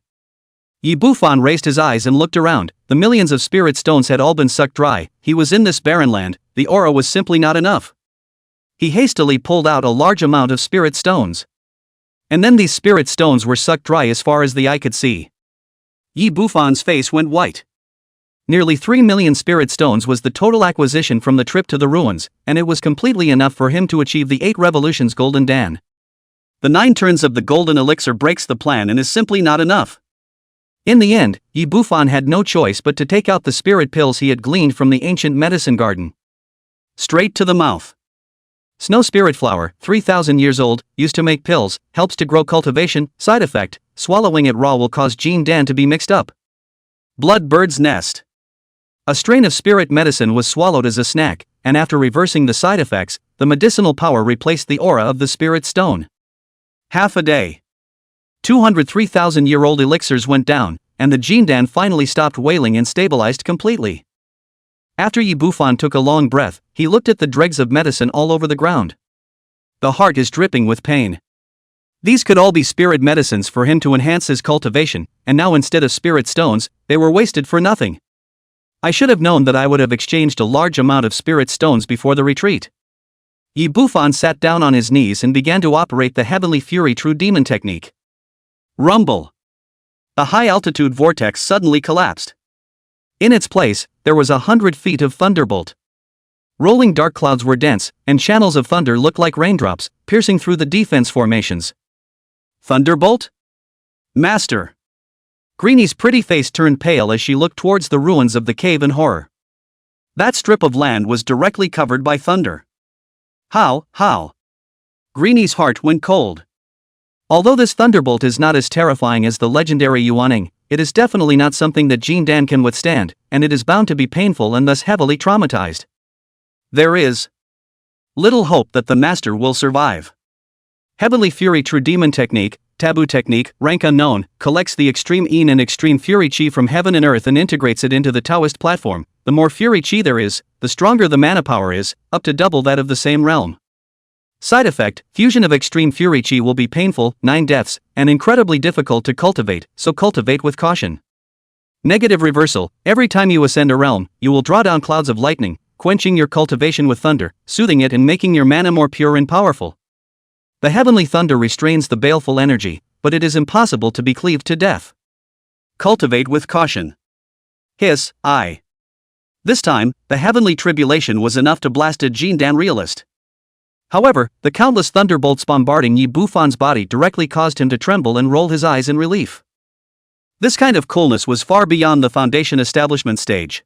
Yi Bufan raised his eyes and looked around. The millions of spirit stones had all been sucked dry. He was in this barren land, the aura was simply not enough. He hastily pulled out a large amount of spirit stones. And then these spirit stones were sucked dry as far as the eye could see. Yi Bufan's face went white. Nearly 3 million spirit stones was the total acquisition from the trip to the ruins, and it was completely enough for him to achieve the 8 revolutions Golden Dan. The 9 turns of the Golden Elixir breaks the plan and is simply not enough. In the end, Yi Bufan had no choice but to take out the spirit pills he had gleaned from the ancient medicine garden. Straight to the mouth. Snow spirit flower, 3,000 years old, used to make pills, helps to grow cultivation. Side effect, swallowing it raw will cause Jindan to be mixed up. Blood bird's nest. A strain of spirit medicine was swallowed as a snack, and after reversing the side effects, the medicinal power replaced the aura of the spirit stone. Half a day. 203,000-year-old elixirs went down, and the Jindan finally stopped wailing and stabilized completely. After Yi Bufan took a long breath, he looked at the dregs of medicine all over the ground. The heart is dripping with pain. These could all be spirit medicines for him to enhance his cultivation, and now instead of spirit stones, they were wasted for nothing. I should have known that I would have exchanged a large amount of spirit stones before the retreat. Yi Bufan sat down on his knees and began to operate the Heavenly Fury True Demon technique. Rumble. The high-altitude vortex suddenly collapsed. In its place, there was 100 feet of thunderbolt. Rolling dark clouds were dense, and channels of thunder looked like raindrops, piercing through the defense formations. Thunderbolt? Master! Greenie's pretty face turned pale as she looked towards the ruins of the cave in horror. That strip of land was directly covered by thunder. How? Greenie's heart went cold. Although this thunderbolt is not as terrifying as the legendary Yuaning, it is definitely not something that Jean Dan can withstand, and it is bound to be painful and thus heavily traumatized. There is little hope that the master will survive. Heavenly Fury True Demon Technique, Taboo Technique, rank unknown, collects the extreme Yin and extreme Fury Chi from heaven and earth and integrates it into the Taoist platform. The more Fury Chi there is, the stronger the mana power is, up to double that of the same realm. Side effect, fusion of extreme Fury Chi will be painful, 9 deaths, and incredibly difficult to cultivate, so cultivate with caution. Negative reversal, every time you ascend a realm, you will draw down clouds of lightning, quenching your cultivation with thunder, soothing it and making your mana more pure and powerful. The heavenly thunder restrains the baleful energy, but it is impossible to be cleaved to death. Cultivate with caution. Hiss, I. This time, the heavenly tribulation was enough to blast a Jean Dan realist. However, the countless thunderbolts bombarding Yi Bufan's body directly caused him to tremble and roll his eyes in relief. This kind of coolness was far beyond the foundation establishment stage.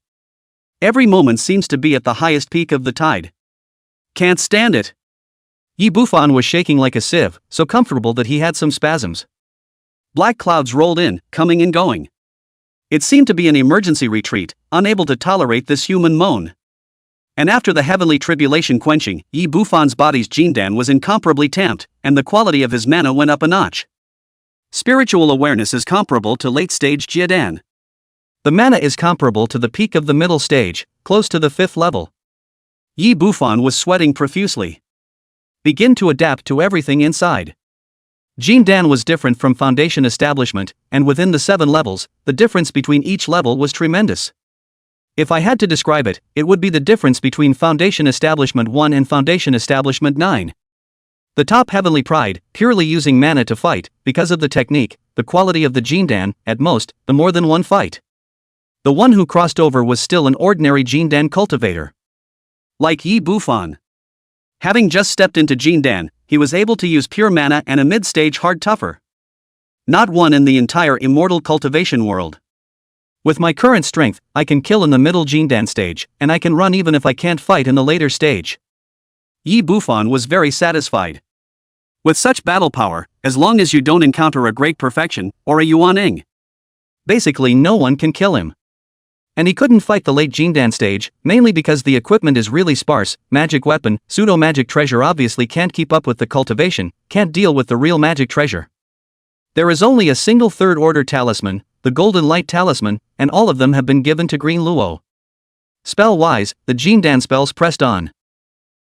Every moment seems to be at the highest peak of the tide. Can't stand it. Yi Bufan was shaking like a sieve, so comfortable that he had some spasms. Black clouds rolled in, coming and going. It seemed to be an emergency retreat, unable to tolerate this human moan. And after the heavenly tribulation quenching, Yi Bufan's body's Jean Dan was incomparably tamped, and the quality of his mana went up a notch. Spiritual awareness is comparable to late-stage Jiedan. The mana is comparable to the peak of the middle stage, close to the 5th level. Yi Bufan was sweating profusely. Begin to adapt to everything inside. Jean Dan was different from foundation establishment, and within the 7 levels, the difference between each level was tremendous. If I had to describe it, it would be the difference between Foundation Establishment 1 and Foundation Establishment 9. The top Heavenly Pride, purely using mana to fight, because of the technique, the quality of the Jean Dan, at most, the more than one fight. The one who crossed over was still an ordinary Jean Dan cultivator. Like Yi Bufan. Having just stepped into Jean Dan, he was able to use pure mana and a mid-stage hard tougher. Not one in the entire immortal cultivation world. With my current strength, I can kill in the middle Jean Dan stage, and I can run even if I can't fight in the later stage. Yi Bufan was very satisfied. With such battle power, as long as you don't encounter a great perfection, or a Yuaning, basically no one can kill him. And he couldn't fight the late Jean Dan stage, mainly because the equipment is really sparse. Magic weapon, pseudo-magic treasure obviously can't keep up with the cultivation, can't deal with the real magic treasure. There is only a single third-order talisman, the Golden Light Talisman, and all of them have been given to Green Luo. Spell-wise, the Jean Dan spells pressed on.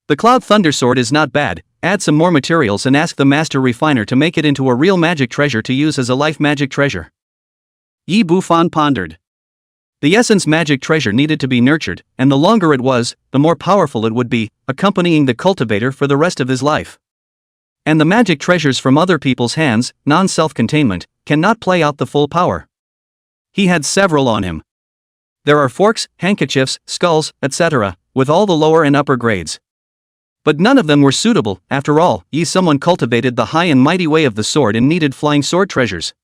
The Cloud Thunder Sword is not bad, add some more materials and ask the Master Refiner to make it into a real magic treasure to use as a life magic treasure. Yi Bufan pondered. The essence magic treasure needed to be nurtured, and the longer it was, the more powerful it would be, accompanying the cultivator for the rest of his life. And the magic treasures from other people's hands, non-self-containment, cannot play out the full power. He had several on him. There are forks, handkerchiefs, skulls, etc., with all the lower and upper grades. But none of them were suitable. After all, someone cultivated the high and mighty way of the sword and needed flying sword treasures.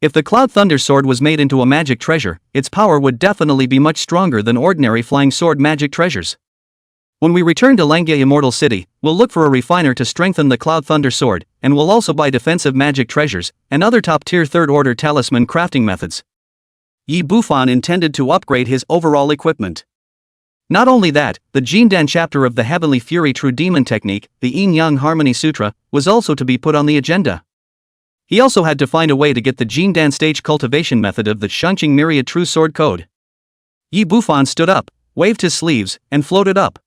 If the Cloud Thunder Sword was made into a magic treasure, its power would definitely be much stronger than ordinary flying sword magic treasures. When we return to Langya Immortal City, we'll look for a refiner to strengthen the Cloud Thunder Sword, and we'll also buy defensive magic treasures and other top-tier third-order talisman crafting methods. Yi Bufan intended to upgrade his overall equipment. Not only that, the Jean Dan chapter of the Heavenly Fury True Demon Technique, the Yin-Yang Harmony Sutra, was also to be put on the agenda. He also had to find a way to get the Jean Dan stage cultivation method of the Shunqing Myriad True Sword Code. Yi Bufan stood up, waved his sleeves, and floated up.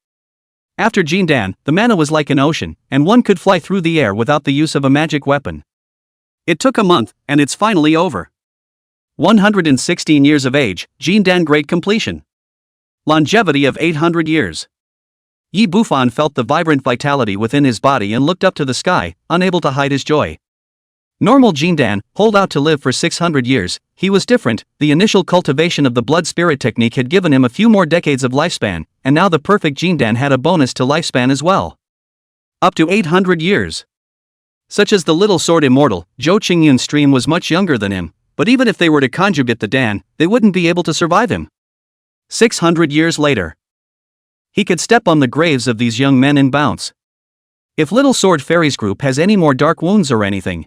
After Jean Dan, the mana was like an ocean, and one could fly through the air without the use of a magic weapon. It took a month, and it's finally over. 116 years of age, Jean Dan Great Completion. Longevity of 800 years. Yi Bufan felt the vibrant vitality within his body and looked up to the sky, unable to hide his joy. Normal Jindan, hold out to live for 600 years, he was different. The initial cultivation of the blood spirit technique had given him a few more decades of lifespan, and now the perfect Jindan had a bonus to lifespan as well. Up to 800 years. Such as the little sword immortal, Zhou Qingyun's stream was much younger than him, but even if they were to conjugate the Dan, they wouldn't be able to survive him. 600 years later. He could step on the graves of these young men and bounce. If Little Sword Fairies group has any more dark wounds or anything,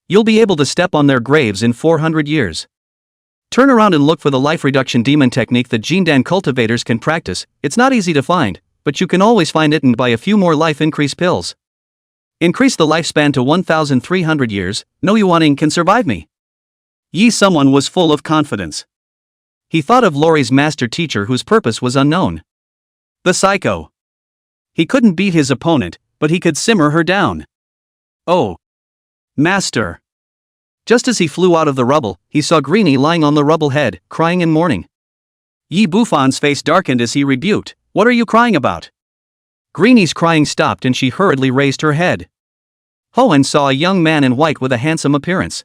you'll be able to step on their graves in 400 years. Turn around and look for the life reduction demon technique that Jindan cultivators can practice. It's not easy to find, but you can always find it and buy a few more life increase pills. Increase the lifespan to 1,300 years, no Yuaning can survive me. Someone was full of confidence. He thought of Lori's master teacher whose purpose was unknown. The psycho. He couldn't beat his opponent, but he could simmer her down. Oh. Master. Just as he flew out of the rubble, he saw Greenie lying on the rubble head, crying in mourning. Yi Bufan's face darkened as he rebuked, "What are you crying about?" Greenie's crying stopped and she hurriedly raised her head. Hoenn saw a young man in white with a handsome appearance.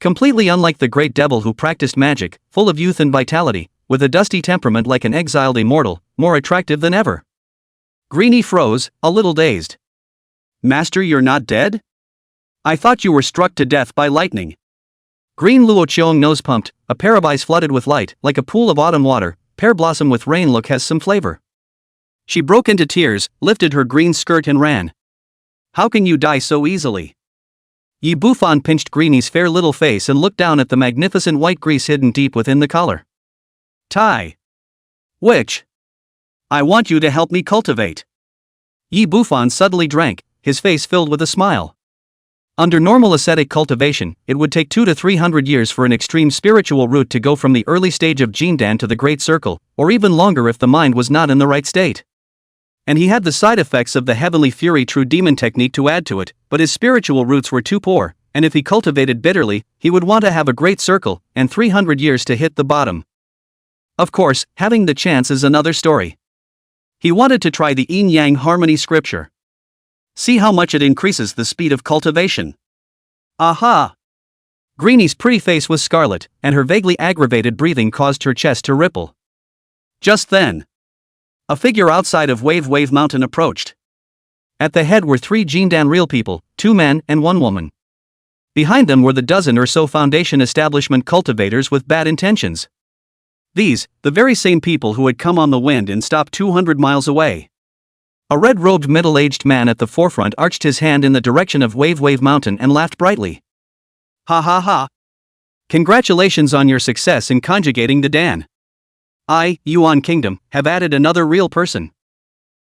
Completely unlike the great devil who practiced magic, full of youth and vitality, with a dusty temperament like an exiled immortal, more attractive than ever. Greenie froze, a little dazed. "Master, you're not dead? I thought you were struck to death by lightning." Green Luoqiong nose pumped, a pair of eyes flooded with light, like a pool of autumn water. Pear blossom with rain look has some flavor. She broke into tears, lifted her green skirt and ran. "How can you die so easily?" Yi Bufan pinched Greenie's fair little face and looked down at the magnificent white grease hidden deep within the collar. "Tai. Which? I want you to help me cultivate." Yi Bufan suddenly drank, his face filled with a smile. Under normal ascetic cultivation, it would take 200 to 300 years for an extreme spiritual route to go from the early stage of Jindan to the Great Circle, or even longer if the mind was not in the right state. And he had the side effects of the Heavenly Fury True Demon technique to add to it, but his spiritual roots were too poor, and if he cultivated bitterly, he would want to have a Great Circle, and 300 years to hit the bottom. Of course, having the chance is another story. He wanted to try the yin-yang harmony scripture. See how much it increases the speed of cultivation. Aha! Greenie's pretty face was scarlet, and her vaguely aggravated breathing caused her chest to ripple. Just then, a figure outside of Wave Mountain approached. At the head were 3 Jindan real people, 2 men and 1 woman. Behind them were the dozen or so Foundation establishment cultivators with bad intentions. These, the very same people who had come on the wind and stopped 200 miles away. A red-robed middle-aged man at the forefront arched his hand in the direction of Wave Mountain and laughed brightly. "Ha ha ha! Congratulations on your success in conjugating the Dan. I, Yuan Kingdom, have added another real person.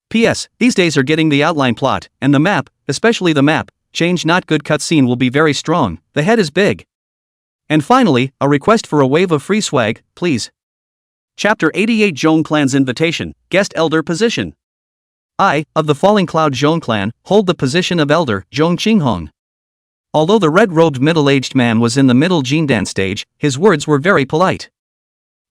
P.S. These days are getting the outline plot, and the map, especially the map, change not good cutscene will be very strong, the head is big. And finally, a request for a wave of free swag, please." Chapter 88 Zhong Clan's Invitation, Guest Elder Position. I, of the Falling Cloud Zhong Clan, hold the position of Elder, Zhong Qinghong. Although the red-robed middle-aged man was in the middle Jindan stage, his words were very polite.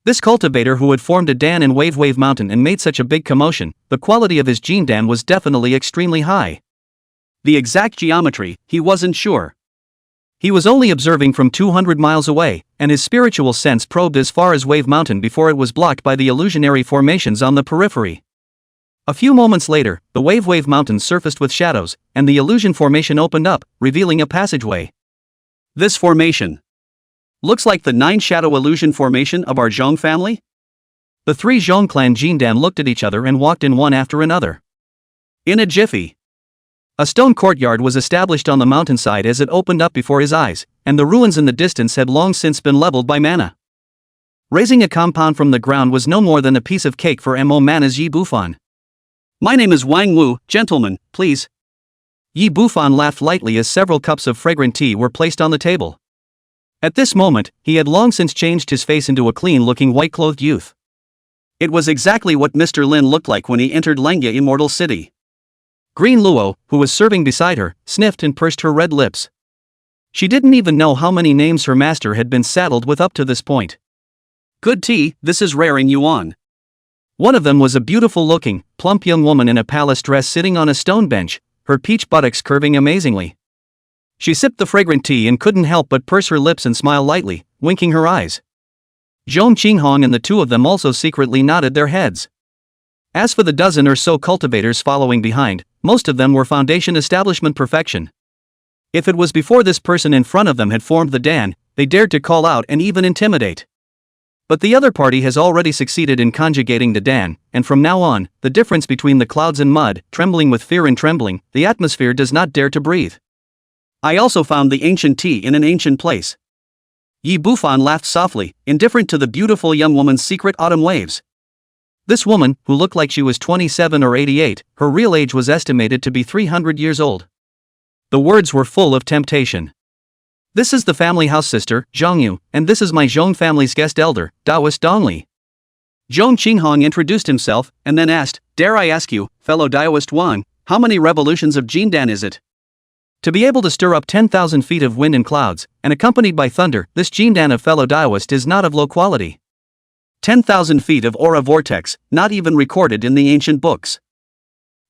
This cultivator who had formed a Dan in Wave Mountain and made such a big commotion, the quality of his Jindan was definitely extremely high. The exact geometry, he wasn't sure. He was only observing from 200 miles away, and his spiritual sense probed as far as Wave Mountain before it was blocked by the illusionary formations on the periphery. A few moments later, the Wave Mountain surfaced with shadows, and the illusion formation opened up, revealing a passageway. This formation looks like the 9 shadow illusion formation of our Zhong family? The 3 Zhong clan Jindan looked at each other and walked in one after another. In a jiffy, a stone courtyard was established on the mountainside as it opened up before his eyes, and the ruins in the distance had long since been leveled by mana. Raising a compound from the ground was no more than a piece of cake for Mo Mana's Yi Bufan. "My name is Wang Wu, gentlemen, please." Yi Bufan laughed lightly as several cups of fragrant tea were placed on the table. At this moment, he had long since changed his face into a clean-looking white-clothed youth. It was exactly what Mr. Lin looked like when he entered Lengya Immortal City. Green Luo, who was serving beside her, sniffed and pursed her red lips. She didn't even know how many names her master had been saddled with up to this point. "Good tea, this is rare in Yuan." One of them was a beautiful-looking, plump young woman in a palace dress sitting on a stone bench, her peach buttocks curving amazingly. She sipped the fragrant tea and couldn't help but purse her lips and smile lightly, winking her eyes. Zhong Qinghong and the two of them also secretly nodded their heads. As for the dozen or so cultivators following behind, most of them were foundation establishment perfection. If it was before this person in front of them had formed the Dan, they dared to call out and even intimidate. But the other party has already succeeded in conjugating the Dan, and from now on, the difference between the clouds and mud, trembling with fear and trembling, the atmosphere does not dare to breathe. I also found the ancient tea in an ancient place. Yi Bufan laughed softly, indifferent to the beautiful young woman's secret autumn waves. This woman, who looked like she was 27 or 88, her real age was estimated to be 300 years old. The words were full of temptation. This is the family house sister, Zhongyu, and this is my Zhong family's guest elder, Taoist Dongli. Zhong Qinghong introduced himself, and then asked, "Dare I ask you, fellow Taoist Wang, how many revolutions of Jindan is it?" To be able to stir up 10,000 feet of wind and clouds, and accompanied by thunder, this Jindan of fellow Taoist is not of low quality. 10,000 feet of aura vortex, not even recorded in the ancient books.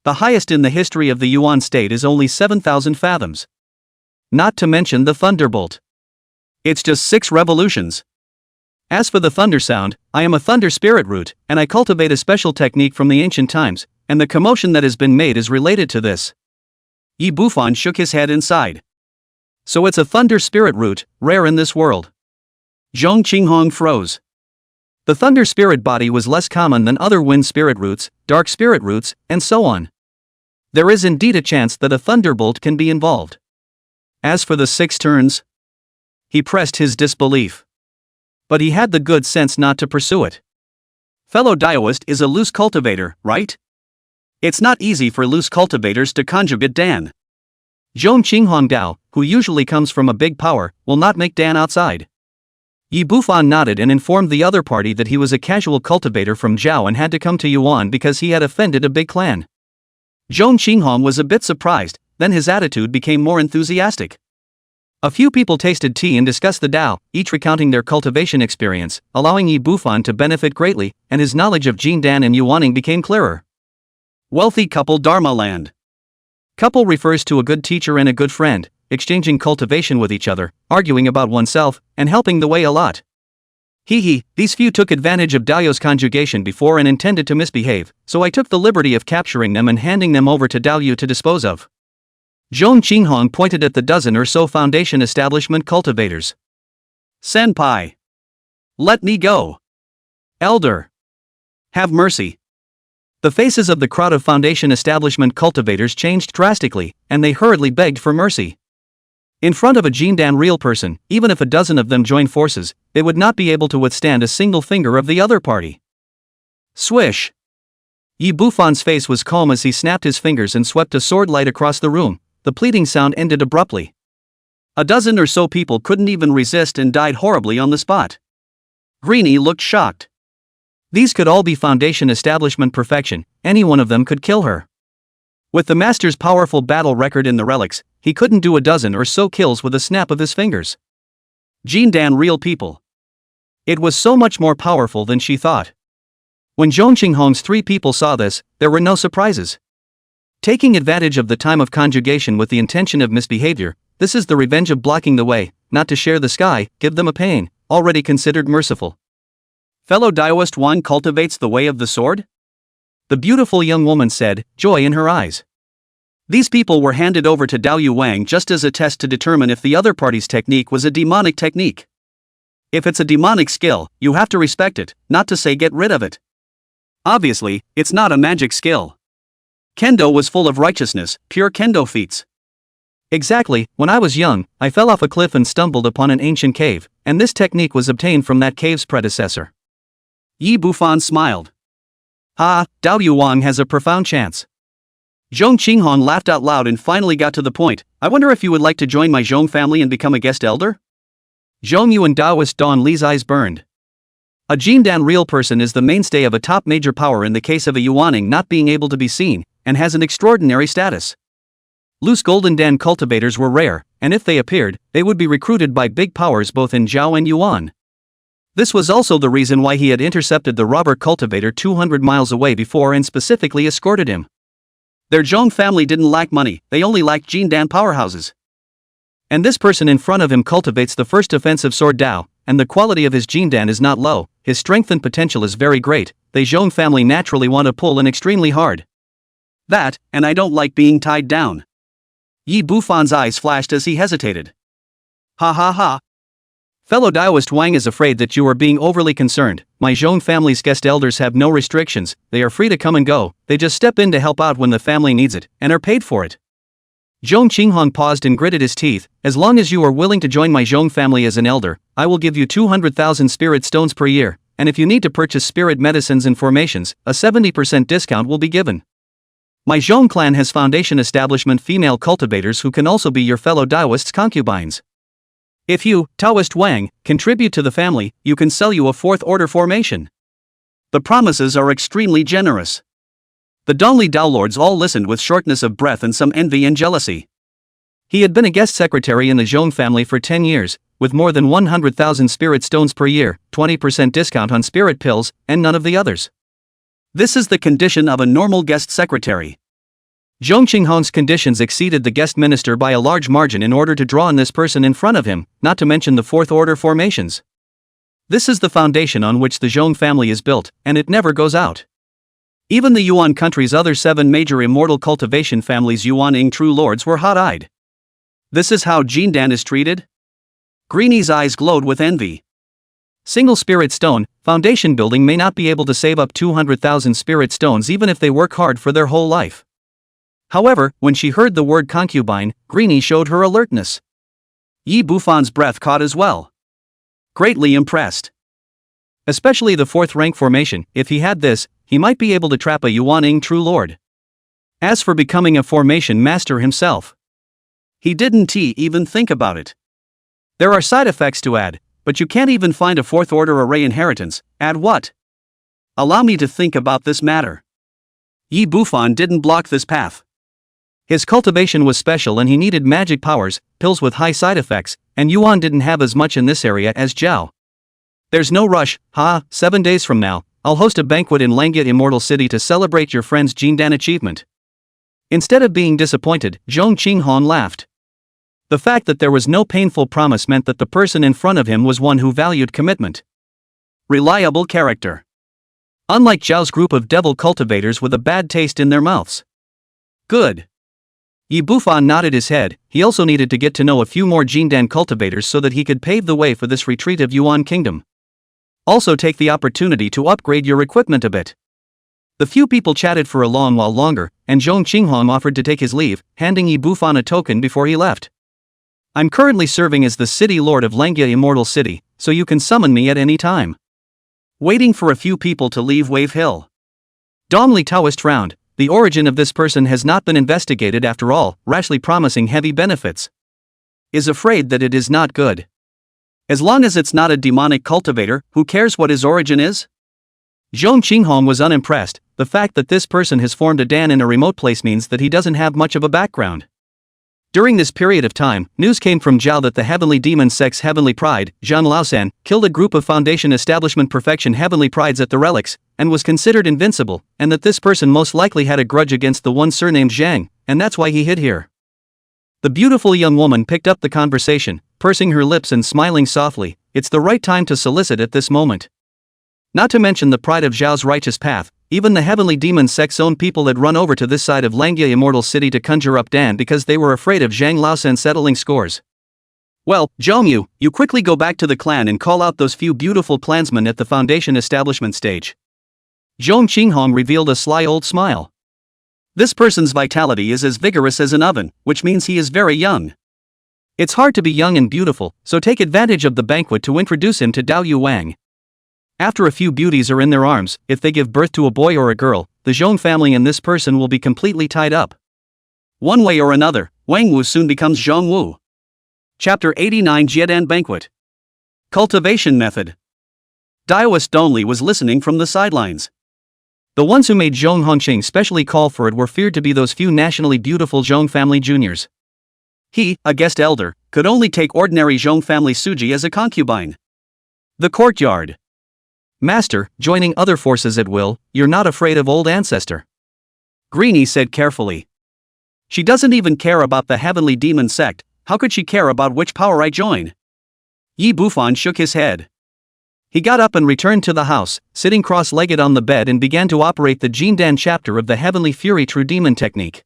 The highest in the history of the Yuan state is only 7,000 fathoms. Not to mention the thunderbolt. It's just 6 revolutions. As for the thunder sound, I am a thunder spirit root, and I cultivate a special technique from the ancient times, and the commotion that has been made is related to this. Yi Bufan shook his head and sighed. So it's a thunder spirit root, rare in this world. Zhong Qinghong froze. The thunder spirit body was less common than other wind spirit roots, dark spirit roots, and so on. There is indeed a chance that a thunderbolt can be involved. As for the 6 turns, he pressed his disbelief. But he had the good sense not to pursue it. Fellow Taoist is a loose cultivator, right? It's not easy for loose cultivators to conjugate Dan. Zhong Qinghong Dao, who usually comes from a big power, will not make Dan outside. Yi Bufan nodded and informed the other party that he was a casual cultivator from Zhao and had to come to Yuan because he had offended a big clan. Zhong Qinghong was a bit surprised, then his attitude became more enthusiastic. A few people tasted tea and discussed the Dao, each recounting their cultivation experience, allowing Yi Bufan to benefit greatly, and his knowledge of Jindan and Yuaning became clearer. Wealthy couple Dharma land. Couple refers to a good teacher and a good friend, exchanging cultivation with each other, arguing about oneself, and helping the way a lot. These few took advantage of Dao's conjugation before and intended to misbehave, so I took the liberty of capturing them and handing them over to Dao Yu to dispose of. Zhong Qinghong pointed at the dozen or so foundation establishment cultivators. Senpai. Let me go. Elder. Have mercy. The faces of the crowd of foundation establishment cultivators changed drastically, and they hurriedly begged for mercy. In front of a Jindan real person, even if a dozen of them joined forces, they would not be able to withstand a single finger of the other party. Swish! Yi Bufan's face was calm as he snapped his fingers and swept a sword light across the room. The pleading sound ended abruptly. A dozen or so people couldn't even resist and died horribly on the spot. Greenie looked shocked. These could all be foundation establishment perfection, any one of them could kill her. With the master's powerful battle record in the relics, he couldn't do a dozen or so kills with a snap of his fingers. Jindan real people. It was so much more powerful than she thought. When Zhong Qinghong's 3 people saw this, there were no surprises. Taking advantage of the time of conjugation with the intention of misbehavior, this is the revenge of blocking the way, not to share the sky, give them a pain, already considered merciful. Fellow Daoist Wan cultivates the way of the sword? The beautiful young woman said, joy in her eyes. These people were handed over to Dao Yu Wang just as a test to determine if the other party's technique was a demonic technique. If it's a demonic skill, you have to respect it, not to say get rid of it. Obviously, it's not a magic skill. Kendo was full of righteousness, pure kendo feats. Exactly, when I was young, I fell off a cliff and stumbled upon an ancient cave, and this technique was obtained from that cave's predecessor. Yi Bufan smiled. Dao Yu Wang has a profound chance. Zhong Qinghong laughed out loud and finally got to the point. I wonder if you would like to join my Zhong family and become a guest elder? Zhong Yu and Daoist Don Li's eyes burned. A Jindan real person is the mainstay of a top major power in the case of a Yuaning not being able to be seen, and has an extraordinary status. Loose Golden Dan cultivators were rare, and if they appeared, they would be recruited by big powers both in Zhao and Yuan. This was also the reason why he had intercepted the robber cultivator 200 miles away before and specifically escorted him. Their Zhong family didn't lack money, they only lacked Jindan powerhouses. And this person in front of him cultivates the first offensive sword Dao, and the quality of his Jindan is not low, his strength and potential is very great. The Zhong family naturally want to pull in extremely hard. That, and I don't like being tied down. Yi Bufan's eyes flashed as he hesitated. Ha ha ha. Fellow Daoist Wang is afraid that you are being overly concerned. My Zhong family's guest elders have no restrictions, they are free to come and go, they just step in to help out when the family needs it, and are paid for it. Zhong Qinghong paused and gritted his teeth. As long as you are willing to join my Zhong family as an elder, I will give you 200,000 spirit stones per year, and if you need to purchase spirit medicines and formations, a 70% discount will be given. My Zhong clan has foundation establishment female cultivators who can also be your fellow Daoists' concubines. If you, Taoist Wang, contribute to the family, you can sell you a fourth order formation. The promises are extremely generous. The Dongli Dao lords all listened with shortness of breath and some envy and jealousy. He had been a guest secretary in the Zhong family for 10 years, with more than 100,000 spirit stones per year, 20% discount on spirit pills, and none of the others. This is the condition of a normal guest secretary. Zhong Qinghong's conditions exceeded the guest minister by a large margin in order to draw on this person in front of him, not to mention the fourth order formations. This is the foundation on which the Zhong family is built, and it never goes out. Even the Yuan country's other 7 major immortal cultivation families Yuan-ing true lords were hot-eyed. This is how Jindan is treated? Greenie's eyes glowed with envy. Single spirit stone, foundation building may not be able to save up 200,000 spirit stones even if they work hard for their whole life. However, when she heard the word concubine, Greenie showed her alertness. Yi Bufan's breath caught as well. Greatly impressed. Especially the 4th rank formation, if he had this, he might be able to trap a Yuan-ing true lord. As for becoming a formation master himself, he didn't even think about it. There are side effects to add, but you can't even find a 4th order array inheritance. Add what? Allow me to think about this matter. Yi Bufan didn't block this path. His cultivation was special and he needed magic powers, pills with high side effects, and Yuan didn't have as much in this area as Zhao. There's no rush, 7 days from now, I'll host a banquet in Langya Immortal City to celebrate your friend's Jindan achievement. Instead of being disappointed, Zhong Qinghong laughed. The fact that there was no painful promise meant that the person in front of him was one who valued commitment. Reliable character. Unlike Zhao's group of devil cultivators with a bad taste in their mouths. Good. Yi Bufan nodded his head. He also needed to get to know a few more Jindan cultivators so that he could pave the way for this retreat of Yuan Kingdom. Also take the opportunity to upgrade your equipment a bit. The few people chatted for a long while longer, and Zhong Qinghong offered to take his leave, handing Yi Bufan a token before he left. I'm currently serving as the city lord of Langya Immortal City, so you can summon me at any time. Waiting for a few people to leave Wave Hill. Dongli Taoist frowned. The origin of this person has not been investigated after all, rashly promising heavy benefits. Is afraid that it is not good. As long as it's not a demonic cultivator, who cares what his origin is? Zhong Qinghong was unimpressed. The fact that this person has formed a dan in a remote place means that he doesn't have much of a background. During this period of time, news came from Zhao that the Heavenly Demon Sect's Heavenly Pride, Zhang Laosan, killed a group of Foundation Establishment Perfection Heavenly Prides at the Relics, and was considered invincible, and that this person most likely had a grudge against the one surnamed Zhang, and that's why he hid here. The beautiful young woman picked up the conversation, pursing her lips and smiling softly. It's the right time to solicit at this moment. Not to mention the pride of Zhao's righteous path, even the Heavenly Demon Sect's own people had run over to this side of Langya Immortal City to conjure up Dan because they were afraid of Zhang Laosan settling scores. Well, Zhongyu, you quickly go back to the clan and call out those few beautiful clansmen at the Foundation establishment stage. Zhong Qinghong revealed a sly old smile. This person's vitality is as vigorous as an oven, which means he is very young. It's hard to be young and beautiful, so take advantage of the banquet to introduce him to Dao Yu Wang. After a few beauties are in their arms, if they give birth to a boy or a girl, the Zhong family and this person will be completely tied up. One way or another, Wang Wu soon becomes Zhong Wu. Chapter 89 Jiedan Banquet. Cultivation Method. Daoist Dongli was listening from the sidelines. The ones who made Zhong Hongqing specially call for it were feared to be those few nationally beautiful Zhong family juniors. He, a guest elder, could only take ordinary Zhong family Suji as a concubine. The courtyard. Master, joining other forces at will, you're not afraid of old ancestor. Greenie said carefully. She doesn't even care about the Heavenly Demon Sect, How could she care about which power I join? Yi Bufan shook his head. He got up and returned to the house, sitting cross-legged on the bed, and began to operate the Jindan chapter of the Heavenly Fury True Demon technique.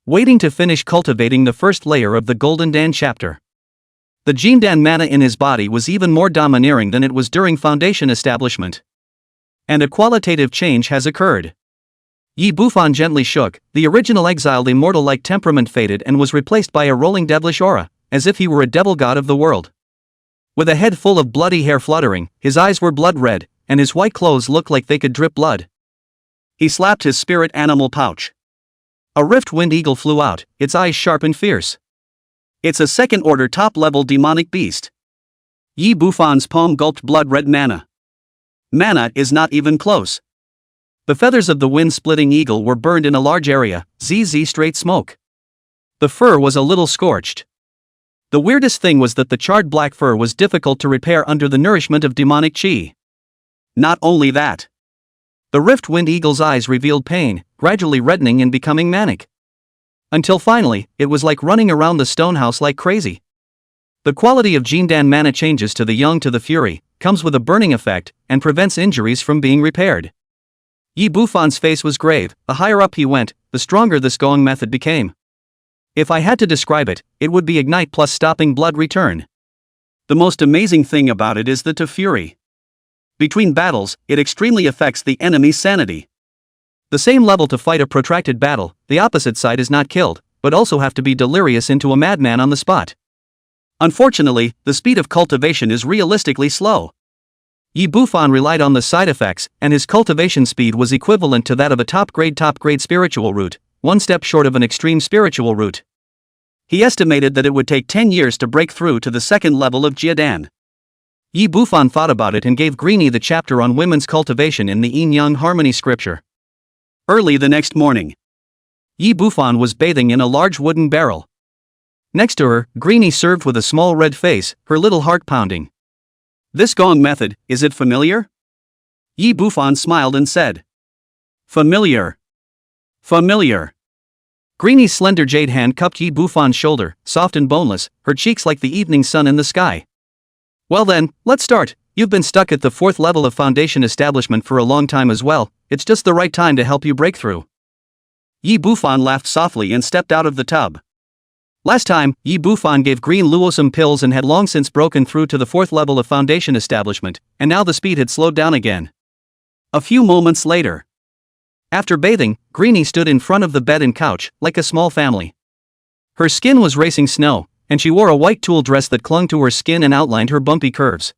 Waiting to finish cultivating the first layer of the Golden Dan chapter. The Jindan mana in his body was even more domineering than it was during foundation establishment. And a qualitative change has occurred. Yi Bufan gently shook, the original exiled immortal-like temperament faded and was replaced by a rolling devilish aura, as if he were a devil god of the world. With a head full of bloody hair fluttering, his eyes were blood red, and his white clothes looked like they could drip blood. He slapped his spirit animal pouch. A rift-wind eagle flew out, its eyes sharp and fierce. It's a second-order top-level demonic beast. Yi Bufan's palm gulped blood-red mana. Mana is not even close. The feathers of the wind-splitting eagle were burned in a large area, ZZ straight smoke. The fur was a little scorched. The weirdest thing was that the charred black fur was difficult to repair under the nourishment of demonic chi. Not only that. The rift-wind eagle's eyes revealed pain, gradually reddening and becoming manic. Until finally, it was like running around the stone house like crazy. The quality of Jindan mana changes to the young to the fury, comes with a burning effect, and prevents injuries from being repaired. Yi Bufan's face was grave. The higher up he went, the stronger this going method became. If I had to describe it, it would be ignite plus stopping blood return. The most amazing thing about it is the to fury. Between battles, it extremely affects the enemy's sanity. The same level to fight a protracted battle, the opposite side is not killed, but also have to be delirious into a madman on the spot. Unfortunately, the speed of cultivation is realistically slow. Yi Bufan relied on the side effects, and his cultivation speed was equivalent to that of a top-grade spiritual root, one step short of an extreme spiritual root. He estimated that it would take 10 years to break through to the second level of Jiadan. Yi Bufan thought about it and gave Greenie the chapter on women's cultivation in the Yin-Yang Harmony scripture. Early the next morning, Yi Bufan was bathing in a large wooden barrel. Next to her, Greenie served with a small red face, her little heart pounding. This gong method, is it familiar? Yi Bufan smiled and said. Familiar. Familiar. Greenie's slender jade hand cupped Yi Bufan's shoulder, soft and boneless, her cheeks like the evening sun in the sky. Well then, let's start. You've been stuck at the 4th level of foundation establishment for a long time as well, it's just the right time to help you break through. Yi Bufan laughed softly and stepped out of the tub. Last time, Yi Bufan gave Green Luo some pills and had long since broken through to the 4th level of foundation establishment, and now the speed had slowed down again. A few moments later. After bathing, Greenie stood in front of the bed and couch, like a small family. Her skin was racing snow, and she wore a white tulle dress that clung to her skin and outlined her bumpy curves.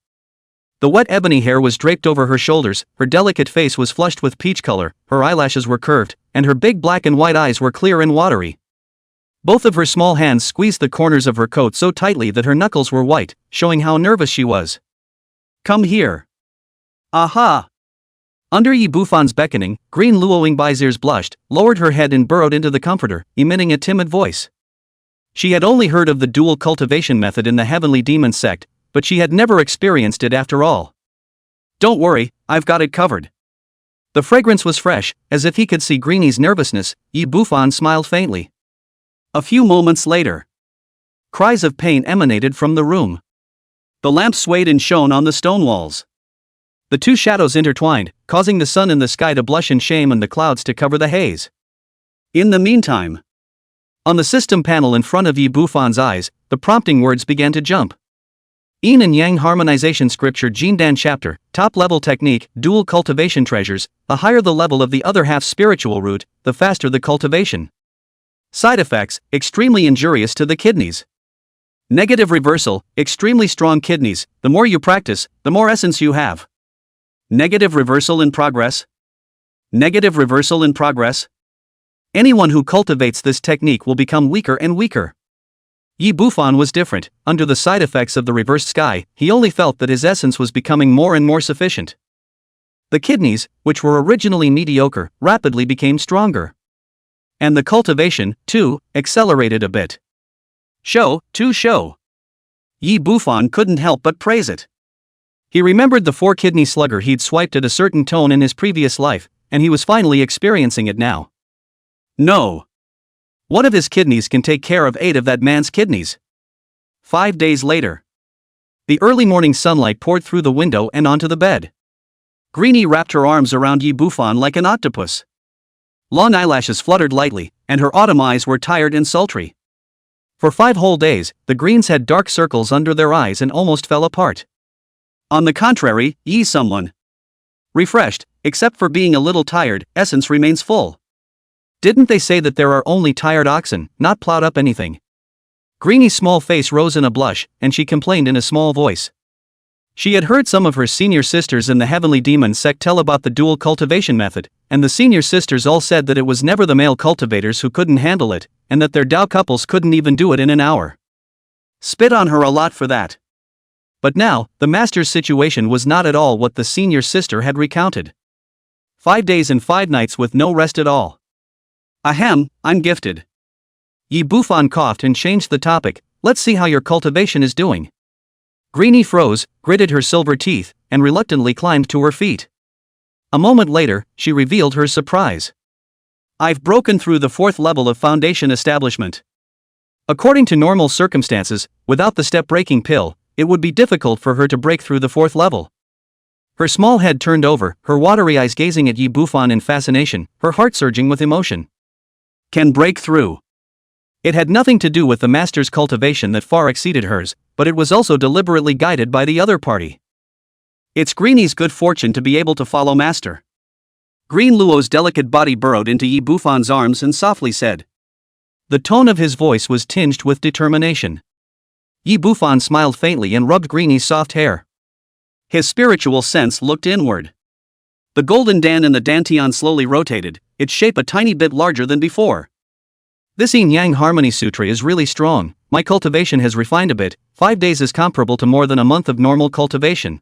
The wet ebony hair was draped over her shoulders, her delicate face was flushed with peach color, her eyelashes were curved, and her big black and white eyes were clear and watery. Both of her small hands squeezed the corners of her coat so tightly that her knuckles were white, showing how nervous she was. Come here. Aha! Under Yi Bufan's beckoning, Green Luo Yingbai's ears blushed, lowered her head and burrowed into the comforter, emitting a timid voice. She had only heard of the dual cultivation method in the Heavenly Demon sect, but she had never experienced it after all. Don't worry, I've got it covered. The fragrance was fresh, as if he could see Greenie's nervousness. Yi Bufan smiled faintly. A few moments later, cries of pain emanated from the room. The lamp swayed and shone on the stone walls. The two shadows intertwined, causing the sun in the sky to blush in shame and the clouds to cover the haze. In the meantime, on the system panel in front of Yi Bufan's eyes, the prompting words began to jump. Yin and Yang harmonization scripture Jindan chapter, top-level technique, dual cultivation treasures, the higher the level of the other half's spiritual root, the faster the cultivation. Side effects, extremely injurious to the kidneys. Negative reversal, extremely strong kidneys, the more you practice, the more essence you have. Negative reversal in progress. Negative reversal in progress. Anyone who cultivates this technique will become weaker and weaker. Yi Bufan was different. Under the side effects of the reversed sky, he only felt that his essence was becoming more and more sufficient. The kidneys, which were originally mediocre, rapidly became stronger. And the cultivation, too, accelerated a bit. Show. Yi Bufan couldn't help but praise it. He remembered the 4-kidney slugger he'd swiped at a certain tone in his previous life, and he was finally experiencing it now. No. One of his kidneys can take care of 8 of that man's kidneys. 5 days later. The early morning sunlight poured through the window and onto the bed. Greenie wrapped her arms around Yi Bufan like an octopus. Long eyelashes fluttered lightly, and her autumn eyes were tired and sultry. For 5 whole days, the Greens had dark circles under their eyes and almost fell apart. On the contrary, Yi someone refreshed, except for being a little tired, essence remains full. Didn't they say that there are only tired oxen, not plowed up anything? Greenie's small face rose in a blush, and she complained in a small voice. She had heard some of her senior sisters in the Heavenly Demon sect tell about the dual cultivation method, and the senior sisters all said that it was never the male cultivators who couldn't handle it, and that their Dao couples couldn't even do it in an hour. Spit on her a lot for that. But now, the master's situation was not at all what the senior sister had recounted. 5 days and 5 nights with no rest at all. Ahem, I'm gifted. Yi Bufan coughed and changed the topic. Let's see how your cultivation is doing. Greenie froze, gritted her silver teeth, and reluctantly climbed to her feet. A moment later, she revealed her surprise. I've broken through the 4th level of foundation establishment. According to normal circumstances, without the step-breaking pill, it would be difficult for her to break through the 4th level. Her small head turned over, her watery eyes gazing at Yi Bufan in fascination, her heart surging with emotion. Can break through. It had nothing to do with the master's cultivation that far exceeded hers, but it was also deliberately guided by the other party. It's Greenie's good fortune to be able to follow master. Green Luo's delicate body burrowed into Yi Bufan's arms and softly said. The tone of his voice was tinged with determination. Yi Bufan smiled faintly and rubbed Greenie's soft hair. His spiritual sense looked inward. The golden Dan in the dantian slowly rotated, its shape a tiny bit larger than before. This yin-yang harmony sutra is really strong. My cultivation has refined a bit. 5 days is comparable to more than a month of normal cultivation.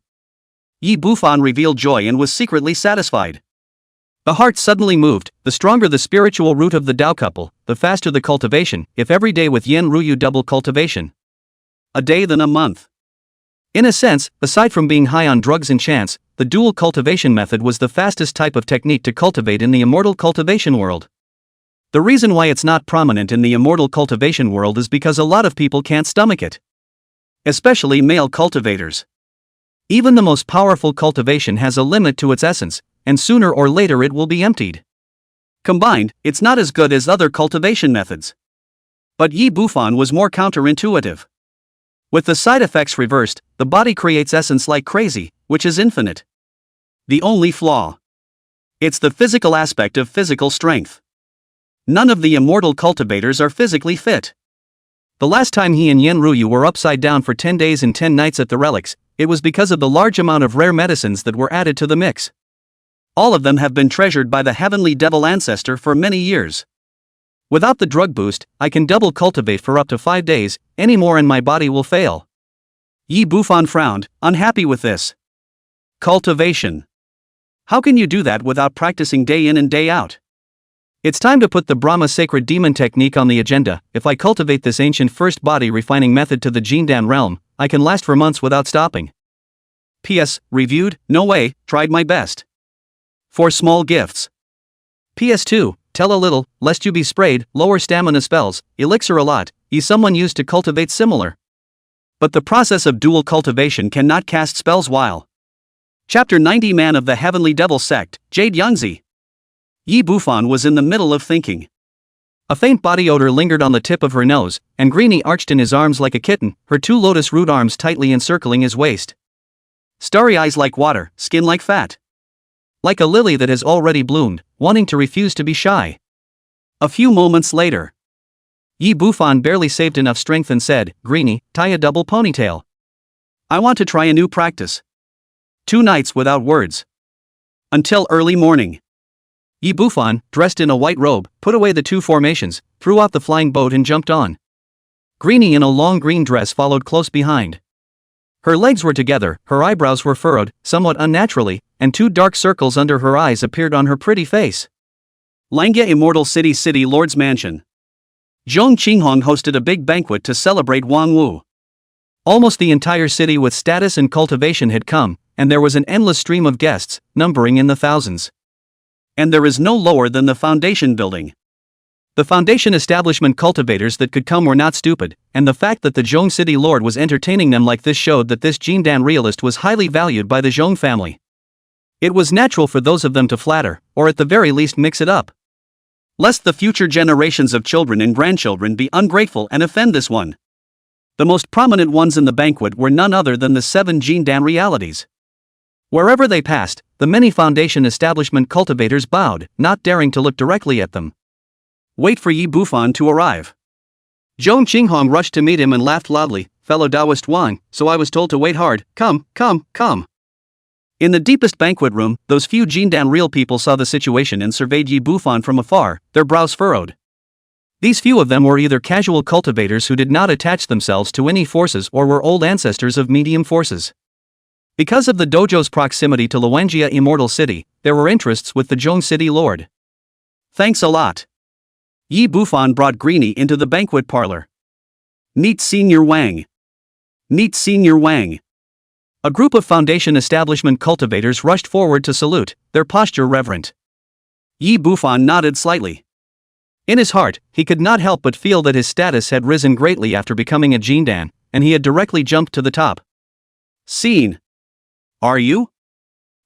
Yi Bufan revealed joy and was secretly satisfied. The heart suddenly moved. The stronger the spiritual root of the Dao couple, the faster the cultivation, if every day with Yin Ruyu double cultivation. A day than a month. In a sense, aside from being high on drugs and chance, the dual cultivation method was the fastest type of technique to cultivate in the immortal cultivation world. The reason why it's not prominent in the immortal cultivation world is because a lot of people can't stomach it. Especially male cultivators. Even the most powerful cultivation has a limit to its essence, and sooner or later it will be emptied. Combined, it's not as good as other cultivation methods. But Yi Bufan was more counterintuitive. With the side effects reversed, the body creates essence like crazy, which is infinite. The only flaw. It's the physical aspect of physical strength. None of the immortal cultivators are physically fit. The last time he and Yen Ruyu were upside down for 10 days and 10 nights at the relics, it was because of the large amount of rare medicines that were added to the mix. All of them have been treasured by the heavenly devil ancestor for many years. Without the drug boost, I can double cultivate for up to 5 days, any more and my body will fail. Yi Bufan frowned, unhappy with this. Cultivation. How can you do that without practicing day in and day out? It's time to put the Brahma sacred demon technique on the agenda. If I cultivate this ancient first body refining method to the Jindan realm, I can last for months without stopping. P.S. Reviewed, no way, tried my best. 4 small gifts. PS2, tell a little, lest you be sprayed, lower stamina spells, elixir a lot, someone used to cultivate similar. But the process of dual cultivation cannot cast spells while. Chapter 90 Man of the Heavenly Devil Sect, Jade Yangzi. Yi Bufan was in the middle of thinking. A faint body odor lingered on the tip of her nose, and Greenie arched in his arms like a kitten, her 2 lotus root arms tightly encircling his waist. Starry eyes like water, skin like fat. Like a lily that has already bloomed, wanting to refuse to be shy. A few moments later. Yi Bufan barely saved enough strength and said, Greenie, tie a double ponytail. I want to try a new practice. 2 nights without words. Until early morning. Yi Bufan, dressed in a white robe, put away the 2 formations, threw out the flying boat and jumped on. Greenie in a long green dress followed close behind. Her legs were together, her eyebrows were furrowed, somewhat unnaturally, and 2 dark circles under her eyes appeared on her pretty face. Langya Immortal City Lord's Mansion. Zhong Qinghong hosted a big banquet to celebrate Wang Wu. Almost the entire city with status and cultivation had come, and there was an endless stream of guests, numbering in the thousands. And there is no lower than the foundation building. The Foundation establishment cultivators that could come were not stupid, and the fact that the Zhong City Lord was entertaining them like this showed that this Jindan realist was highly valued by the Zhong family. It was natural for those of them to flatter, or at the very least mix it up, lest the future generations of children and grandchildren be ungrateful and offend this one. The most prominent ones in the banquet were none other than the 7 Jindan realities. Wherever they passed, the many Foundation establishment cultivators bowed, not daring to look directly at them. Wait for Yi Bufan to arrive. Zhong Qinghong rushed to meet him and laughed loudly. Fellow Taoist Wang, so I was told to wait hard. Come, come, come. In the deepest banquet room, those few Jindan real people saw the situation and surveyed Yi Bufan from afar, their brows furrowed. These few of them were either casual cultivators who did not attach themselves to any forces or were old ancestors of medium forces. Because of the dojo's proximity to Luangjia Immortal City, there were interests with the Zhong City Lord. Thanks a lot. Yi Bufan brought Greenie into the banquet parlor. Meet Senior Wang. Meet Senior Wang. A group of Foundation establishment cultivators rushed forward to salute, their posture reverent. Yi Bufan nodded slightly. In his heart, he could not help but feel that his status had risen greatly after becoming a Jindan, and he had directly jumped to the top. Scene. Are you?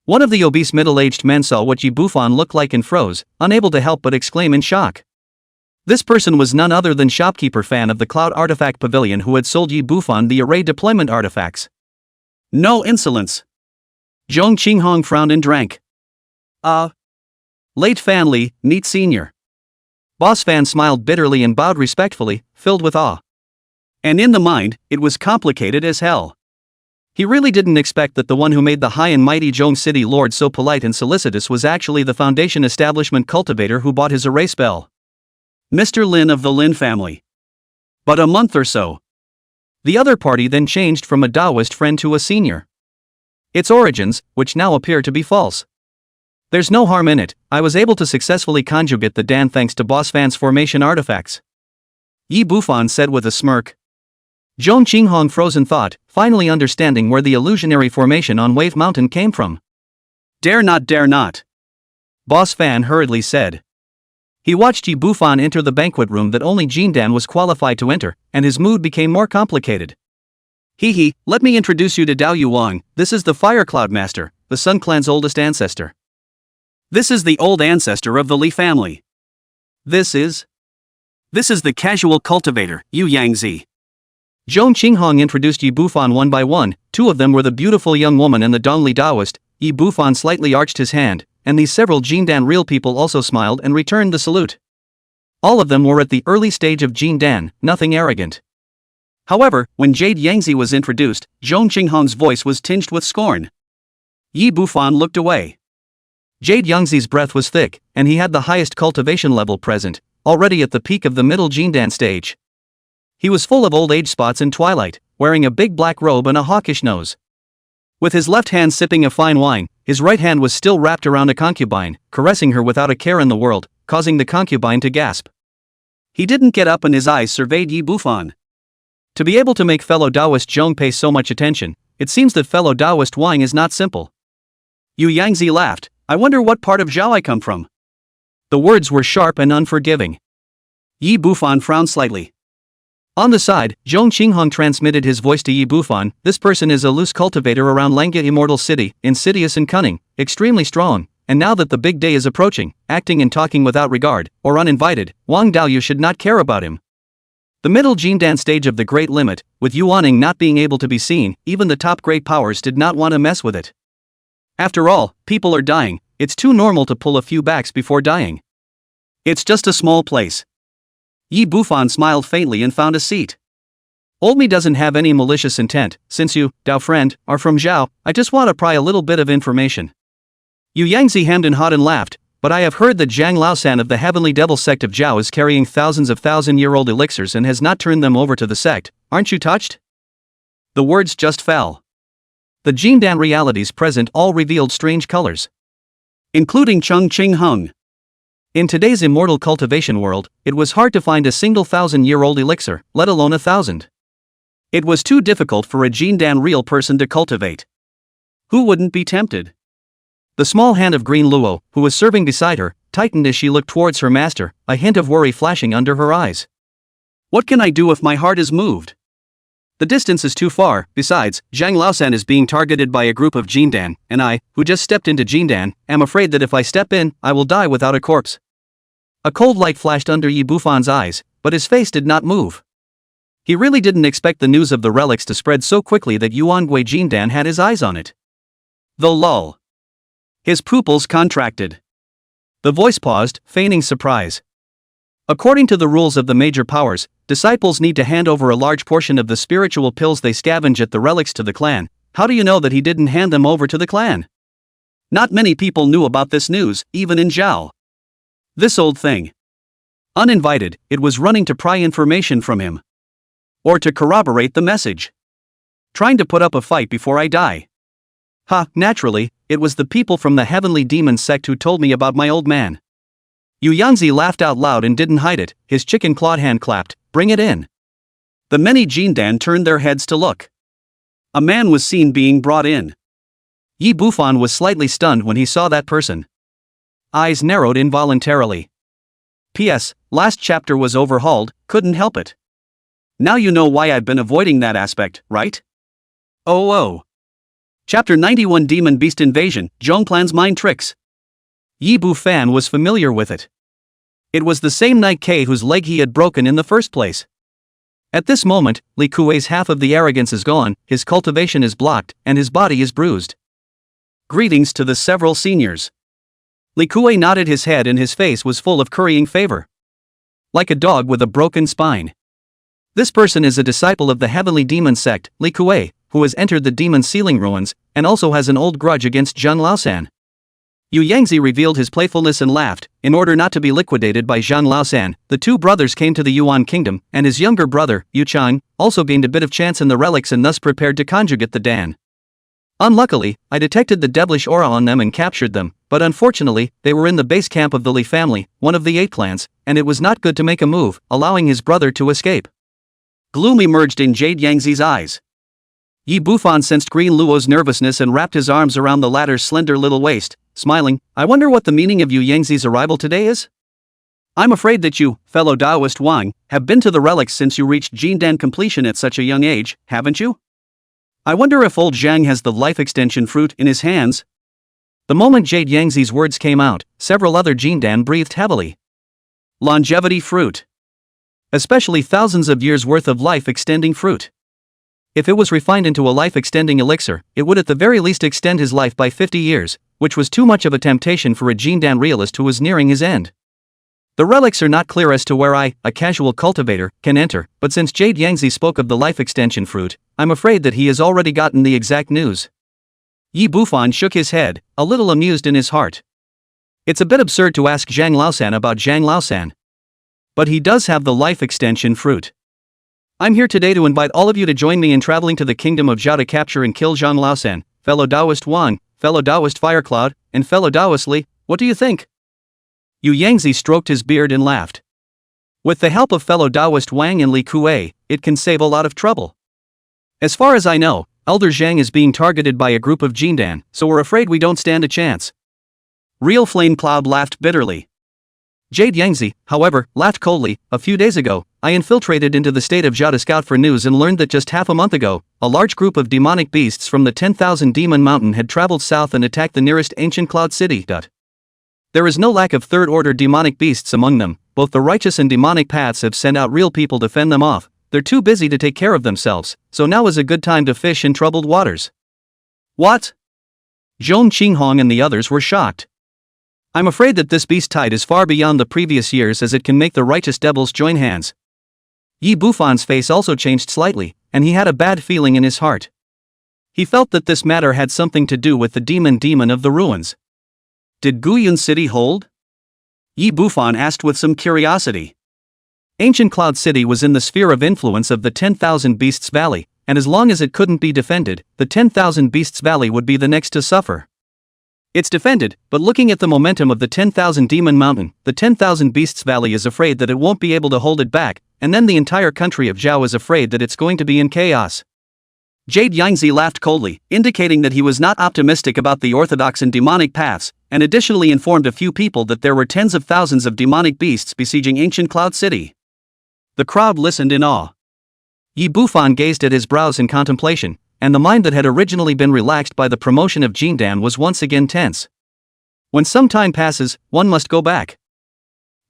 One of the obese middle-aged men saw what Yi Bufan looked like and froze, unable to help but exclaim in shock. This person was none other than shopkeeper Fan of the Cloud Artifact Pavilion who had sold Yi Bufan the array deployment artifacts. No insolence. Zhong Qinghong frowned and drank. Late Fan Li, meet Senior. Boss Fan smiled bitterly and bowed respectfully, filled with awe. And in the mind, it was complicated as hell. He really didn't expect that the one who made the high and mighty Zhong City Lord so polite and solicitous was actually the Foundation establishment cultivator who bought his array spell. Mr. Lin of the Lin family. But a month or so. The other party then changed from a Taoist friend to a senior. Its origins, which now appear to be false. There's no harm in it, I was able to successfully conjugate the Dan thanks to Boss Fan's formation artifacts. Yi Bufan said with a smirk. Zhong Qinghong froze in thought, finally understanding where the illusionary formation on Wave Mountain came from. Dare not, dare not. Boss Fan hurriedly said. He watched Yi Bufan enter the banquet room that only Jindan was qualified to enter, and his mood became more complicated. Hee, let me introduce you to Dao Yuang. This is the Fire Cloud Master, the Sun Clan's oldest ancestor. This is the old ancestor of the Li family. This is the casual cultivator, Yu Yangzi. Zhong Qinghong introduced Yi Bufan one by one. 2 of them were the beautiful young woman and the Dongli Taoist. Yi Bufan slightly arched his hand, and these several Jindan real people also smiled and returned the salute. All of them were at the early stage of Jindan, nothing arrogant. However, when Jade Yangzi was introduced, Zhong Qinghong's voice was tinged with scorn. Yi Bufan looked away. Jade Yangzi's breath was thick, and he had the highest cultivation level present, already at the peak of the middle Jindan stage. He was full of old age spots and twilight, wearing a big black robe and a hawkish nose. With his left hand sipping a fine wine, his right hand was still wrapped around a concubine, caressing her without a care in the world, causing the concubine to gasp. He didn't get up and his eyes surveyed Yi Bufan. To be able to make fellow Taoist Zhong pay so much attention, it seems that fellow Taoist Wang is not simple. Yu Yangzi laughed. I wonder what part of Zhao I come from. The words were sharp and unforgiving. Yi Bufan frowned slightly. On the side, Zhong Qinghong transmitted his voice to Yi Bufan. This person is a loose cultivator around Luangjia Immortal City, insidious and cunning, extremely strong, and now that the big day is approaching, acting and talking without regard, or uninvited, Wang Daoyu should not care about him. The middle Jindan stage of the Great Limit, with Yuaning not being able to be seen, even the top great powers did not want to mess with it. After all, people are dying, it's too normal to pull a few backs before dying. It's just a small place. Yi Bufan smiled faintly and found a seat. Old me doesn't have any malicious intent, since you, Dao friend, are from Zhao, I just want to pry a little bit of information. Yu Yangzi hemmed and hawed and laughed, but I have heard that Zhang Laosan of the Heavenly Devil sect of Zhao is carrying thousands of thousand-year-old elixirs and has not turned them over to the sect, aren't you touched? The words just fell. The Jindan realities present all revealed strange colors. Including Zhong Qinghong. In today's immortal cultivation world, it was hard to find a single 1,000-year-old elixir, let alone 1,000. It was too difficult for a Jindan real person to cultivate. Who wouldn't be tempted? The small hand of Green Luo, who was serving beside her, tightened as she looked towards her master, a hint of worry flashing under her eyes. What can I do if my heart is moved? The distance is too far. Besides, Zhang Laosan is being targeted by a group of Jindan, and I, who just stepped into Jindan, am afraid that if I step in, I will die without a corpse. A cold light flashed under Yi Bufan's eyes, but his face did not move. He really didn't expect the news of the relics to spread so quickly that Yuangui Jindan had his eyes on it. Though lol. His pupils contracted. The voice paused, feigning surprise. According to the rules of the major powers, disciples need to hand over a large portion of the spiritual pills they scavenge at the relics to the clan. How do you know that he didn't hand them over to the clan? Not many people knew about this news, even in Zhao. This old thing. Uninvited, it was running to pry information from him. Or to corroborate the message. Trying to put up a fight before I die. Naturally, it was the people from the heavenly demon sect who told me about my old man. Yu Yangzi laughed out loud and didn't hide it, his chicken-clawed hand clapped, bring it in. The many Jindan turned their heads to look. A man was seen being brought in. Yi Bufan was slightly stunned when he saw that person. Eyes narrowed involuntarily. P.S. Last chapter was overhauled, couldn't help it. Now you know why I've been avoiding that aspect, right? Oh. Chapter 91 Demon Beast Invasion, Zhongplan's Mind Tricks. Yi Bufan was familiar with it. It was the same Night K whose leg he had broken in the first place. At this moment, Li Kuei's half of the arrogance is gone, his cultivation is blocked, and his body is bruised. Greetings to the several seniors. Li Kuei nodded his head and his face was full of currying favor. Like a dog with a broken spine. This person is a disciple of the heavenly demon sect, Li Kuei, who has entered the demon ceiling ruins, and also has an old grudge against Zhang Laosan. Yu Yangzi revealed his playfulness and laughed. In order not to be liquidated by Zhang Laosan, the two brothers came to the Yuan kingdom, and his younger brother, Yu Chang, also gained a bit of chance in the relics and thus prepared to conjugate the Dan. Unluckily, I detected the devilish aura on them and captured them, but unfortunately, they were in the base camp of the Li family, one of the 8 clans, and it was not good to make a move, allowing his brother to escape. Gloom emerged in Jade Yangzi's eyes. Yi Bufan sensed Green Luo's nervousness and wrapped his arms around the latter's slender little waist, smiling. I wonder what the meaning of Yu Yangzi's arrival today is? I'm afraid that you, fellow Taoist Wang, have been to the relics since you reached Jindan completion at such a young age, haven't you? I wonder if old Zhang has the life extension fruit in his hands? The moment Jade Yangzi's words came out, several other Jindan breathed heavily. Longevity fruit. Especially thousands of years worth of life-extending fruit. If it was refined into a life-extending elixir, it would at the very least extend his life by 50 years, which was too much of a temptation for a Jindan realist who was nearing his end. The relics are not clear as to where I, a casual cultivator, can enter, but since Jade Yangzi spoke of the life extension fruit, I'm afraid that he has already gotten the exact news. Yi Bufan shook his head, a little amused in his heart. It's a bit absurd to ask Zhang Laosan about Zhang Laosan. But he does have the life extension fruit. I'm here today to invite all of you to join me in traveling to the kingdom of Zhao to capture and kill Zhang Laosan, fellow Taoist Wang, fellow Taoist Firecloud, and fellow Taoist Li. What do you think? Yu Yangzi stroked his beard and laughed. With the help of fellow Taoist Wang and Li Kuei, it can save a lot of trouble. As far as I know, Elder Zhang is being targeted by a group of Jindan, so we're afraid we don't stand a chance. Real Flame Cloud laughed bitterly. Jade Yangzi, however, laughed coldly. A few days ago, I infiltrated into the state of Zhao to scout for news and learned that just half a month ago, a large group of demonic beasts from the 10,000 Demon Mountain had traveled south and attacked the nearest ancient cloud city. There is no lack of third-order demonic beasts among them. Both the righteous and demonic paths have sent out real people to fend them off. They're too busy to take care of themselves, so now is a good time to fish in troubled waters. What? Zhong Qinghong and the others were shocked. I'm afraid that this beast tide is far beyond the previous years, as it can make the righteous devils join hands. Yi Bufan's face also changed slightly, and he had a bad feeling in his heart. He felt that this matter had something to do with the demon of the ruins. Did Guyun City hold? Yi Bufan asked with some curiosity. Ancient Cloud City was in the sphere of influence of the 10,000 Beasts Valley, and as long as it couldn't be defended, the 10,000 Beasts Valley would be the next to suffer. It's defended, but looking at the momentum of the 10,000 Demon Mountain, the 10,000 Beasts Valley is afraid that it won't be able to hold it back, and then the entire country of Zhao is afraid that it's going to be in chaos. Jade Yangzi laughed coldly, indicating that he was not optimistic about the orthodox and demonic paths, and additionally informed a few people that there were tens of thousands of demonic beasts besieging ancient Cloud City. The crowd listened in awe. Yi Bufan gazed at his brows in contemplation, and the mind that had originally been relaxed by the promotion of Jindan was once again tense. When some time passes, one must go back.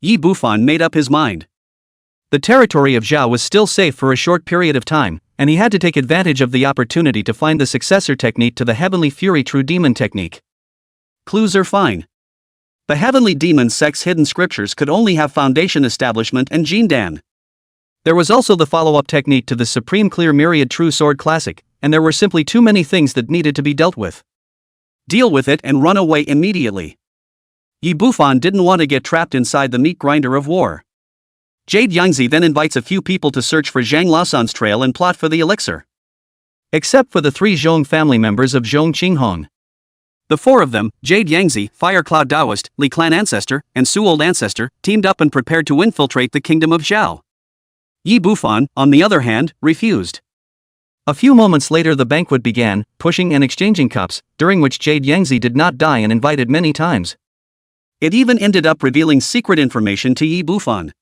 Yi Bufan made up his mind. The territory of Zhao was still safe for a short period of time, and he had to take advantage of the opportunity to find the successor technique to the Heavenly Fury True Demon technique. Clues are fine. The Heavenly Demon sect's hidden scriptures could only have Foundation Establishment and Jindan. There was also the follow-up technique to the Supreme Clear Myriad True Sword Classic, and there were simply too many things that needed to be dealt with. Deal with it and run away immediately. Yi Bufan didn't want to get trapped inside the meat grinder of war. Jade Yangzi then invites a few people to search for Zhang Lasan's trail and plot for the elixir. Except for the 3 Zhong family members of Zhong Qinghong. The 4 of them, Jade Yangzi, Fire Cloud Taoist, Li Clan Ancestor, and Su Old Ancestor, teamed up and prepared to infiltrate the kingdom of Zhao. Yi Bufan, on the other hand, refused. A few moments later the banquet began, pushing and exchanging cups, during which Jade Yangzi did not die and invited many times. It even ended up revealing secret information to Yi Bufan.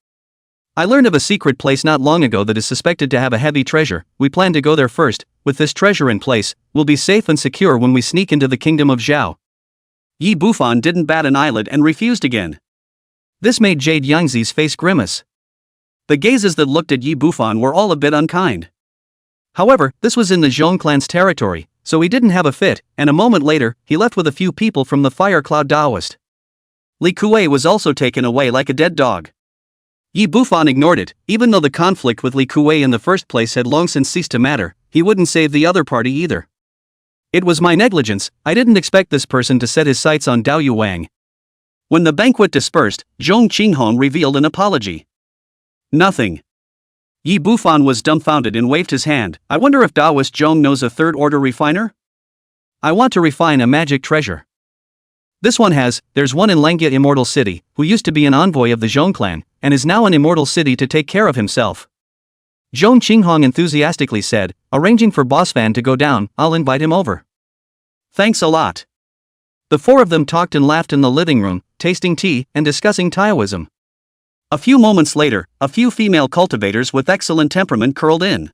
I learned of a secret place not long ago that is suspected to have a heavy treasure. We plan to go there first. With this treasure in place, we'll be safe and secure when we sneak into the kingdom of Zhao. Yi Bufan didn't bat an eyelid and refused again. This made Jade Yangzi's face grimace. The gazes that looked at Yi Bufan were all a bit unkind. However, this was in the Zhong clan's territory, so he didn't have a fit, and a moment later, he left with a few people from the Fire Cloud Taoist. Li Kuei was also taken away like a dead dog. Yi Bufan ignored it. Even though the conflict with Li Kuei in the first place had long since ceased to matter, he wouldn't save the other party either. It was my negligence. I didn't expect this person to set his sights on Dao Yuwang. When the banquet dispersed, Zhong Qinghong revealed an apology. Nothing. Yi Bufan was dumbfounded and waved his hand. I wonder if Taoist Zhong knows a third-order refiner? I want to refine a magic treasure. This one has. There's one in Langya Immortal City, who used to be an envoy of the Zhong clan, and is now an immortal city to take care of himself. Zhong Qinghong enthusiastically said, arranging for Boss Fan to go down. I'll invite him over. Thanks a lot. The 4 of them talked and laughed in the living room, tasting tea and discussing Taoism. A few moments later, a few female cultivators with excellent temperament curled in.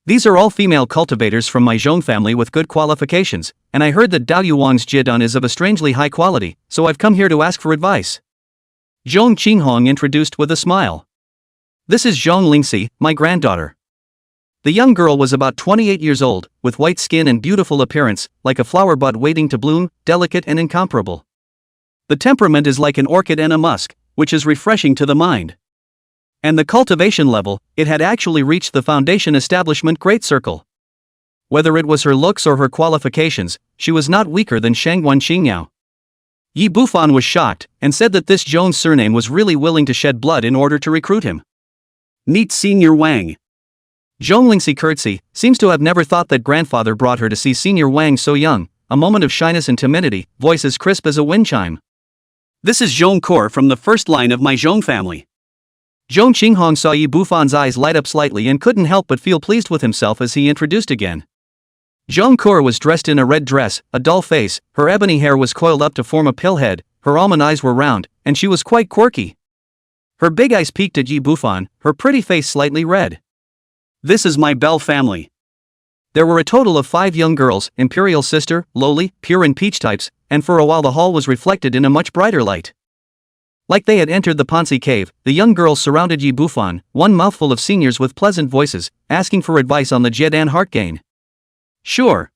These are all female cultivators from my Zhong family with good qualifications, and I heard that Dao Yuwang's Jidan is of a strangely high quality, so I've come here to ask for advice. Zhong Qinghong introduced with a smile. This is Zhong Lingxi, my granddaughter. The young girl was about 28 years old, with white skin and beautiful appearance, like a flower bud waiting to bloom, delicate and incomparable. The temperament is like an orchid and a musk, which is refreshing to the mind. And the cultivation level, it had actually reached the Foundation Establishment Great Circle. Whether it was her looks or her qualifications, she was not weaker than Shangguan Xingyao. Yi Bufan was shocked, and said that this Zhong's surname was really willing to shed blood in order to recruit him. Meet Senior Wang. Zhong Lingxi curtsy, seems to have never thought that grandfather brought her to see Senior Wang so young, a moment of shyness and timidity, voice as crisp as a wind chime. This is Zhong Kor from the first line of my Zhong family. Zhong Qinghong saw Yi Bufan's eyes light up slightly and couldn't help but feel pleased with himself as he introduced again. Zhong Kor was dressed in a red dress, a dull face, her ebony hair was coiled up to form a pill head, her almond eyes were round, and she was quite quirky. Her big eyes peeked at Yi Bufan, her pretty face slightly red. This is my Belle family. There were a total of 5 young girls, Imperial Sister, Lowly, Pure and Peach types, and for a while the hall was reflected in a much brighter light. Like they had entered the Ponzi cave, the young girls surrounded Yi Bufan, one mouthful of seniors with pleasant voices, asking for advice on the Jedan heart gain. Sure.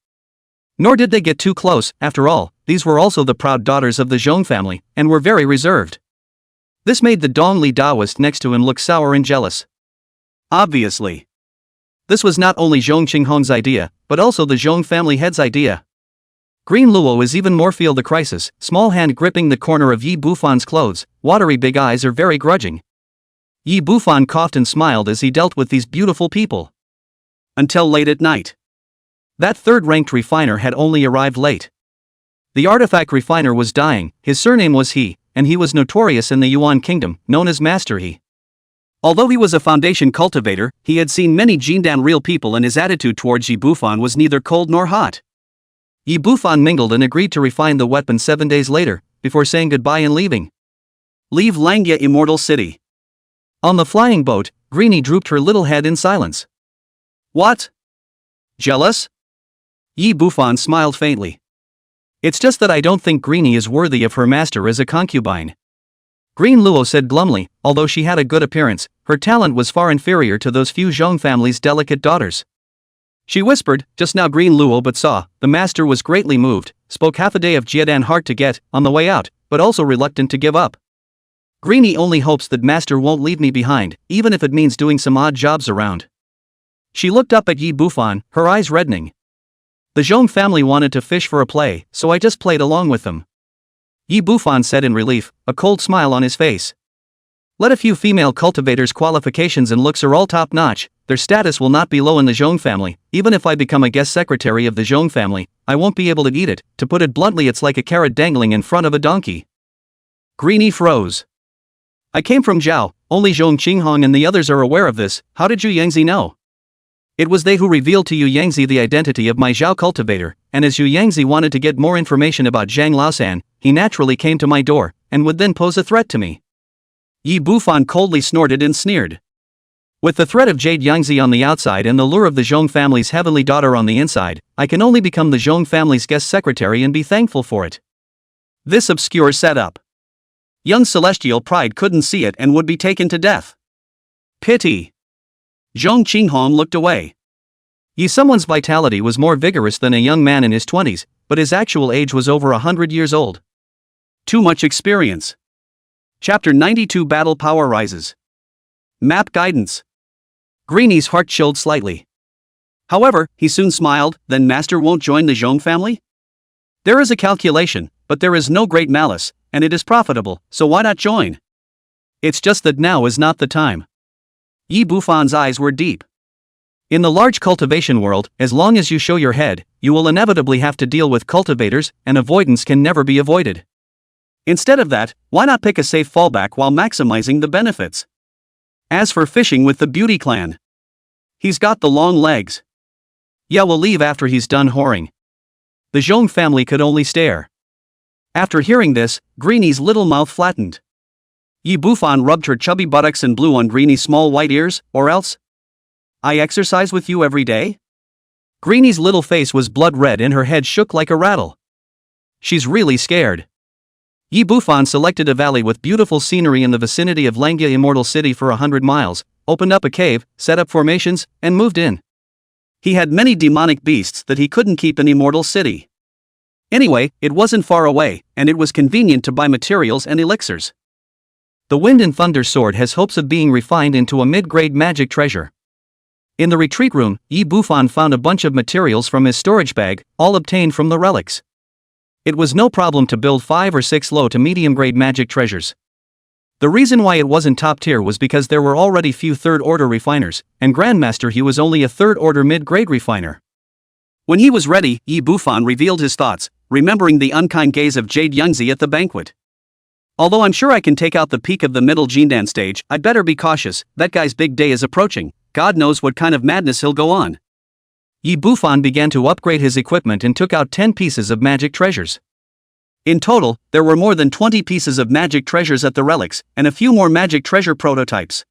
Nor did they get too close, after all, these were also the proud daughters of the Zhong family, and were very reserved. This made the Dongli Taoist next to him look sour and jealous. Obviously. This was not only Zhong Qinghong's idea, but also the Zhong family head's idea. Green Luo is even more feel the crisis, small hand gripping the corner of Yi Bufan's clothes, watery big eyes are very grudging. Yi Bufan coughed and smiled as he dealt with these beautiful people. Until late at night. That third-ranked refiner had only arrived late. The artifact refiner was dying, his surname was He, and he was notorious in the Yuan kingdom, known as Master He. Although he was a foundation cultivator, he had seen many Jindan real people and his attitude towards Yi Bufan was neither cold nor hot. Yi Bufan mingled and agreed to refine the weapon 7 days later, before saying goodbye and leaving. Leave Langya Immortal City. On the flying boat, Greenie drooped her little head in silence. What? Jealous? Yi Bufan smiled faintly. It's just that I don't think Greenie is worthy of her master as a concubine. Green Luo said glumly, although she had a good appearance, her talent was far inferior to those few Zhong family's delicate daughters. She whispered, just now Green Luo but saw, the master was greatly moved, spoke half a day of Jiedan hard to get, on the way out, but also reluctant to give up. Greenie only hopes that master won't leave me behind, even if it means doing some odd jobs around. She looked up at Yi Bufan, her eyes reddening. The Zhong family wanted to fish for a play, so I just played along with them. Yi Bufan said in relief, a cold smile on his face. Let a few female cultivators' qualifications and looks are all top-notch, their status will not be low in the Zhong family. Even if I become a guest secretary of the Zhong family, I won't be able to eat it. To put it bluntly, it's like a carrot dangling in front of a donkey. Greenie froze. I came from Zhao, only Zhong Qinghong and the others are aware of this. How did Yu Yangzi know? It was they who revealed to Yu Yangzi the identity of my Zhao cultivator, and as Yu Yangzi wanted to get more information about Zhang Laosan, he naturally came to my door, and would then pose a threat to me. Yi Bufan coldly snorted and sneered. With the threat of Jade Yangzi on the outside and the lure of the Zhong family's heavenly daughter on the inside, I can only become the Zhong family's guest secretary and be thankful for it. This obscure setup. Young celestial pride couldn't see it and would be taken to death. Pity. Zhong Qinghong looked away. Someone's vitality was more vigorous than a young man in his 20s, but his actual age was over 100 years old. Too much experience. Chapter 92 Battle Power Rises. Map Guidance. Greenie's heart chilled slightly. However, he soon smiled, then master won't join the Zhong family? There is a calculation, but there is no great malice, and it is profitable, so why not join? It's just that now is not the time. Yi Bufan's eyes were deep. In the large cultivation world, as long as you show your head, you will inevitably have to deal with cultivators, and avoidance can never be avoided. Instead of that, why not pick a safe fallback while maximizing the benefits? As for fishing with the beauty clan, he's got the long legs. Yeah, we'll leave after he's done whoring. The Zhong family could only stare. After hearing this, Greenie's little mouth flattened. Yi Bufan rubbed her chubby buttocks and blew on Greenie's small white ears, or else? I exercise with you every day? Greenie's little face was blood red and her head shook like a rattle. She's really scared. Yi Bufan selected a valley with beautiful scenery in the vicinity of Langya Immortal City for 100 miles, opened up a cave, set up formations, and moved in. He had many demonic beasts that he couldn't keep in Immortal City. Anyway, it wasn't far away, and it was convenient to buy materials and elixirs. The Wind and Thunder sword has hopes of being refined into a mid-grade magic treasure. In the retreat room, Yi Bufan found a bunch of materials from his storage bag, all obtained from the relics. It was no problem to build 5 or 6 low to medium-grade magic treasures. The reason why it wasn't top tier was because there were already few third-order refiners, and Grandmaster He was only a third-order mid-grade refiner. When he was ready, Yi Bufan revealed his thoughts, remembering the unkind gaze of Jade Yangzi at the banquet. Although I'm sure I can take out the peak of the middle Jindan stage, I'd better be cautious, that guy's big day is approaching, God knows what kind of madness he'll go on. Yi Bufan began to upgrade his equipment and took out 10 pieces of magic treasures. In total, there were more than 20 pieces of magic treasures at the relics, and a few more magic treasure prototypes.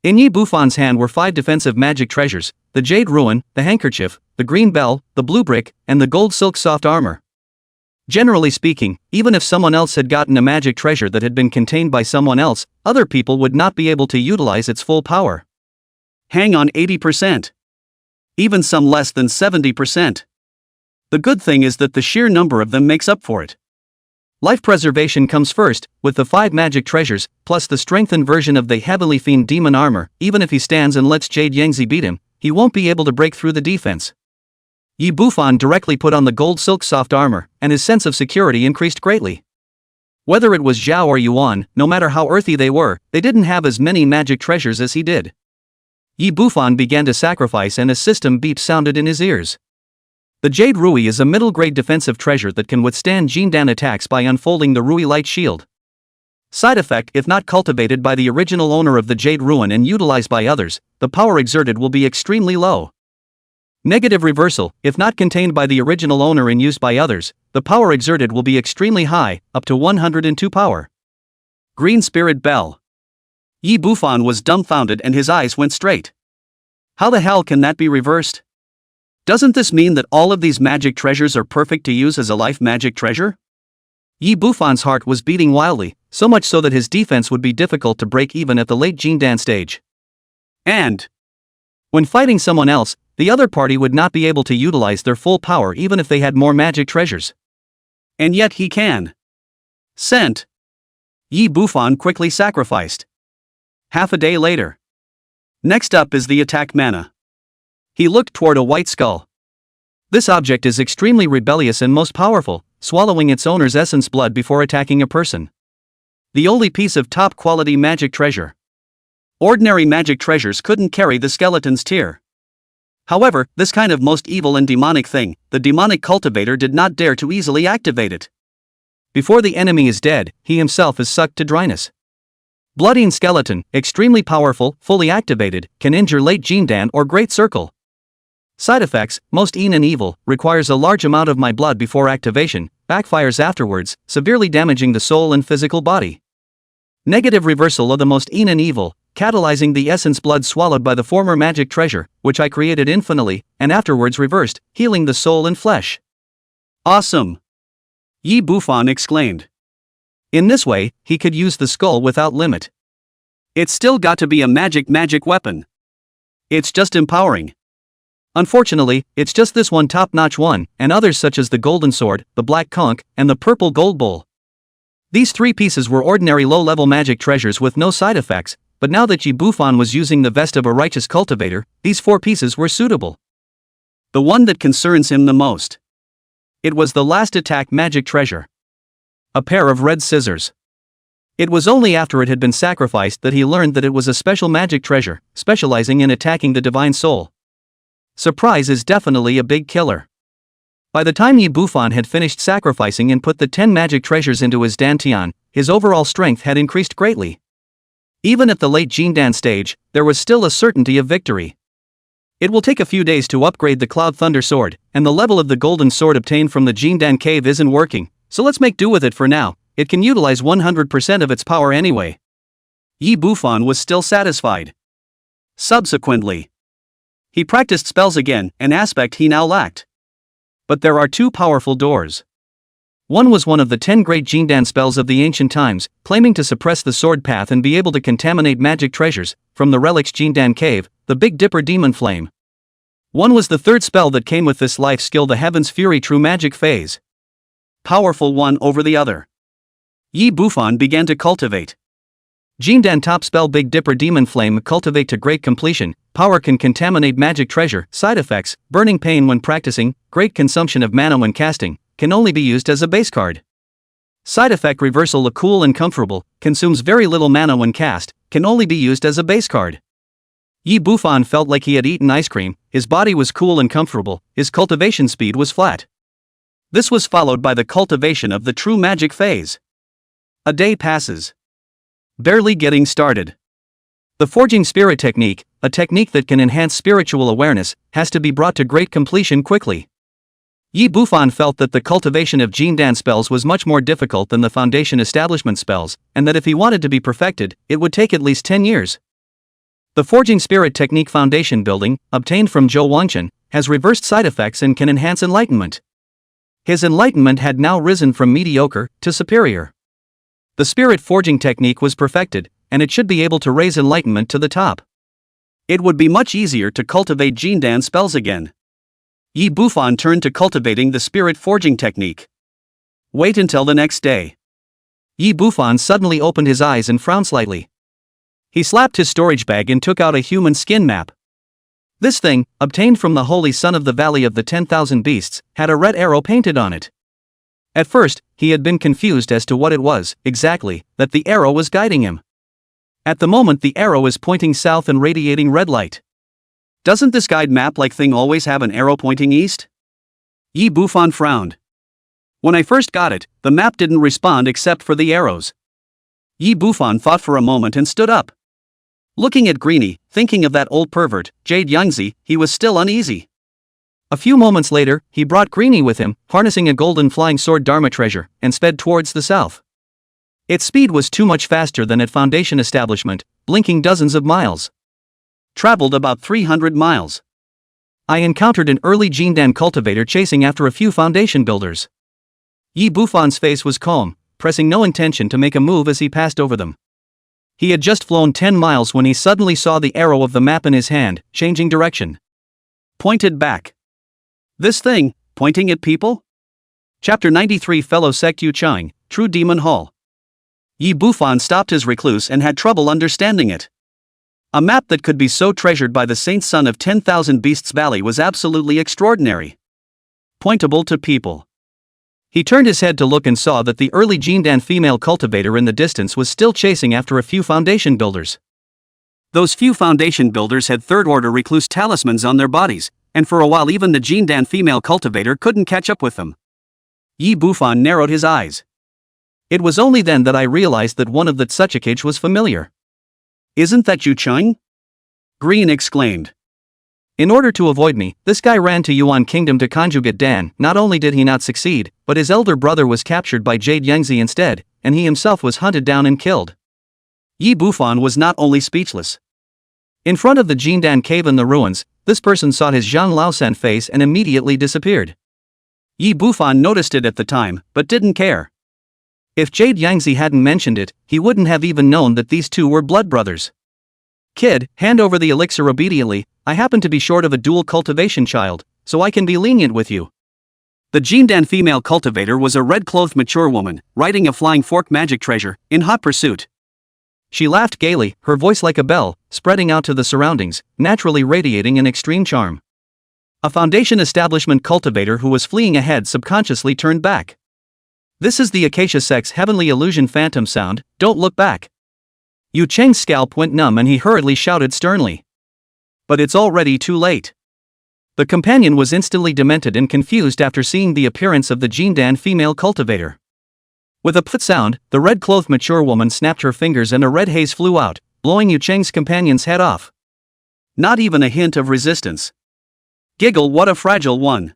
In Yi Bufan's hand were 5 defensive magic treasures, the Jade Ruin, the Handkerchief, the Green Bell, the Blue Brick, and the Gold Silk Soft Armor. Generally speaking, even if someone else had gotten a magic treasure that had been contained by someone else, other people would not be able to utilize its full power. Hang on 80%. Even some less than 70%. The good thing is that the sheer number of them makes up for it. Life preservation comes first, with the 5 magic treasures, plus the strengthened version of the Heavenly Fiend Demon Armor. Even if he stands and lets Jade Yangzi beat him, he won't be able to break through the defense. Yi Bufan directly put on the Gold Silk Soft Armor, and his sense of security increased greatly. Whether it was Zhao or Yuan, no matter how earthy they were, they didn't have as many magic treasures as he did. Yi Bufan began to sacrifice and a system beep sounded in his ears. The Jade Rui is a middle-grade defensive treasure that can withstand Jindan attacks by unfolding the Rui Light Shield. Side effect: if not cultivated by the original owner of the Jade Ruin and utilized by others, the power exerted will be extremely low. Negative reversal: if not contained by the original owner and used by others, the power exerted will be extremely high, up to 102 power. Green Spirit Bell. Yi Bufan was dumbfounded and his eyes went straight. How the hell can that be reversed? Doesn't this mean that all of these magic treasures are perfect to use as a life magic treasure? Yi Bufan's heart was beating wildly, so much so that his defense would be difficult to break even at the late Jindan stage. And when fighting someone else, the other party would not be able to utilize their full power even if they had more magic treasures. And yet he can. Sent. Yi Bufan quickly sacrificed. Half a day later. Next up is the attack mana. He looked toward a white skull. This object is extremely rebellious and most powerful, swallowing its owner's essence blood before attacking a person. The only piece of top quality magic treasure. Ordinary magic treasures couldn't carry the skeleton's tear. However, this kind of most evil and demonic thing, the demonic cultivator did not dare to easily activate it. Before the enemy is dead, he himself is sucked to dryness. Bloodine Skeleton, extremely powerful, fully activated, can injure late Jindan or Great Circle. Side effects: most and evil, requires a large amount of my blood before activation, backfires afterwards, severely damaging the soul and physical body. Negative reversal of the most and evil, catalyzing the essence blood swallowed by the former magic treasure, which I created infinitely, and afterwards reversed, healing the soul and flesh. Awesome! Yi Bufan exclaimed. In this way, he could use the skull without limit. It's still got to be a magic weapon. It's just empowering. Unfortunately, it's just this one top-notch one, and others such as the golden sword, the black conch, and the purple gold bowl. These three pieces were ordinary low-level magic treasures with no side effects, but now that Yi Bufan was using the vest of a righteous cultivator, these four pieces were suitable. The one that concerns him the most. It was the last attack magic treasure. A pair of red scissors. It was only after it had been sacrificed that he learned that it was a special magic treasure, specializing in attacking the divine soul. Surprise is definitely a big killer. By the time Yi Bufan had finished sacrificing and put the 10 magic treasures into his dantian, his overall strength had increased greatly. Even at the late Jindan stage, there was still a certainty of victory. It will take a few days to upgrade the Cloud Thunder Sword, and the level of the golden sword obtained from the Jindan cave isn't working, so let's make do with it for now. It can utilize 100% of its power anyway. Yi Bufan was still satisfied. Subsequently, he practiced spells again, an aspect he now lacked. But there are two powerful doors. One was one of the 10 great Jindan spells of the ancient times, claiming to suppress the sword path and be able to contaminate magic treasures, from the relics Jindan cave, the Big Dipper Demon Flame. One was the third spell that came with this life skill, the Heaven's Fury True Magic Phase. Powerful one over the other. Yi Bufan began to cultivate. Jindan top spell Big Dipper Demon Flame, cultivate to great completion. Power can contaminate magic treasure. Side effects: burning pain when practicing, great consumption of mana when casting, can only be used as a base card. Side effect: reversal, a cool and comfortable, consumes very little mana when cast, can only be used as a base card. Yi Bufan felt like he had eaten ice cream, his body was cool and comfortable, his cultivation speed was flat. This was followed by the cultivation of the true magic phase. A day passes. Barely getting started. The Forging Spirit technique, a technique that can enhance spiritual awareness, has to be brought to great completion quickly. Yi Bufan felt that the cultivation of Jindan spells was much more difficult than the foundation establishment spells, and that if he wanted to be perfected, it would take at least 10 years. The Forging Spirit technique foundation building, obtained from Zhou Wangchen, has reversed side effects and can enhance enlightenment. His enlightenment had now risen from mediocre to superior. The spirit forging technique was perfected, and it should be able to raise enlightenment to the top. It would be much easier to cultivate Jindan spells again. Yi Bufan turned to cultivating the spirit forging technique. Wait until the next day. Yi Bufan suddenly opened his eyes and frowned slightly. He slapped his storage bag and took out a human skin map. This thing, obtained from the holy son of the Valley of the 10,000 Beasts, had a red arrow painted on it. At first, he had been confused as to what it was, exactly, that the arrow was guiding him. At the moment the arrow is pointing south and radiating red light. Doesn't this guide map-like thing always have an arrow pointing east? Yi Bufan frowned. When I first got it, the map didn't respond except for the arrows. Yi Bufan thought for a moment and stood up. Looking at Greenie, thinking of that old pervert, Jade Youngzi, he was still uneasy. A few moments later, he brought Greenie with him, harnessing a golden flying sword Dharma treasure, and sped towards the south. Its speed was too much faster than at Foundation establishment, blinking dozens of miles. Traveled about 300 miles. I encountered an early Jindan cultivator chasing after a few Foundation builders. Yi Bufan's face was calm, pressing no intention to make a move as he passed over them. He had just flown 10 miles when he suddenly saw the arrow of the map in his hand, changing direction. Pointed back. This thing, pointing at people? Chapter 93 Fellow Sect Yu Chang, True Demon Hall. Yi Bufan stopped his recluse and had trouble understanding it. A map that could be so treasured by the Saint Son of 10,000 Beasts Valley was absolutely extraordinary. Pointable to people. He turned his head to look and saw that the early Jindan female cultivator in the distance was still chasing after a few Foundation builders. Those few Foundation builders had third-order recluse talismans on their bodies, and for a while even the Jindan female cultivator couldn't catch up with them. Yi Bufan narrowed his eyes. It was only then that I realized that one of the Tsuchikage was familiar. Isn't that Yu Chang? Green exclaimed. In order to avoid me, this guy ran to Yuan Kingdom to conjugate Dan. Not only did he not succeed, but his elder brother was captured by Jade Yangzi instead, and he himself was hunted down and killed. Yi Bufan was not only speechless. In front of the Jindan cave in the ruins, this person saw his Zhang Laosan face and immediately disappeared. Yi Bufan noticed it at the time, but didn't care. If Jade Yangzi hadn't mentioned it, he wouldn't have even known that these two were blood brothers. Kid, hand over the elixir obediently. I happen to be short of a dual cultivation child, so I can be lenient with you. The Jindan female cultivator was a red-clothed mature woman, riding a flying fork magic treasure, in hot pursuit. She laughed gaily, her voice like a bell, spreading out to the surroundings, naturally radiating an extreme charm. A Foundation establishment cultivator who was fleeing ahead subconsciously turned back. This is the Acacia Sect's heavenly illusion phantom sound, don't look back. Yu Cheng's scalp went numb and he hurriedly shouted sternly. But it's already too late. The companion was instantly demented and confused after seeing the appearance of the Jindan female cultivator. With a pfft sound, the red-clothed mature woman snapped her fingers and a red haze flew out, blowing Yu Cheng's companion's head off. Not even a hint of resistance. Giggle, what a fragile one.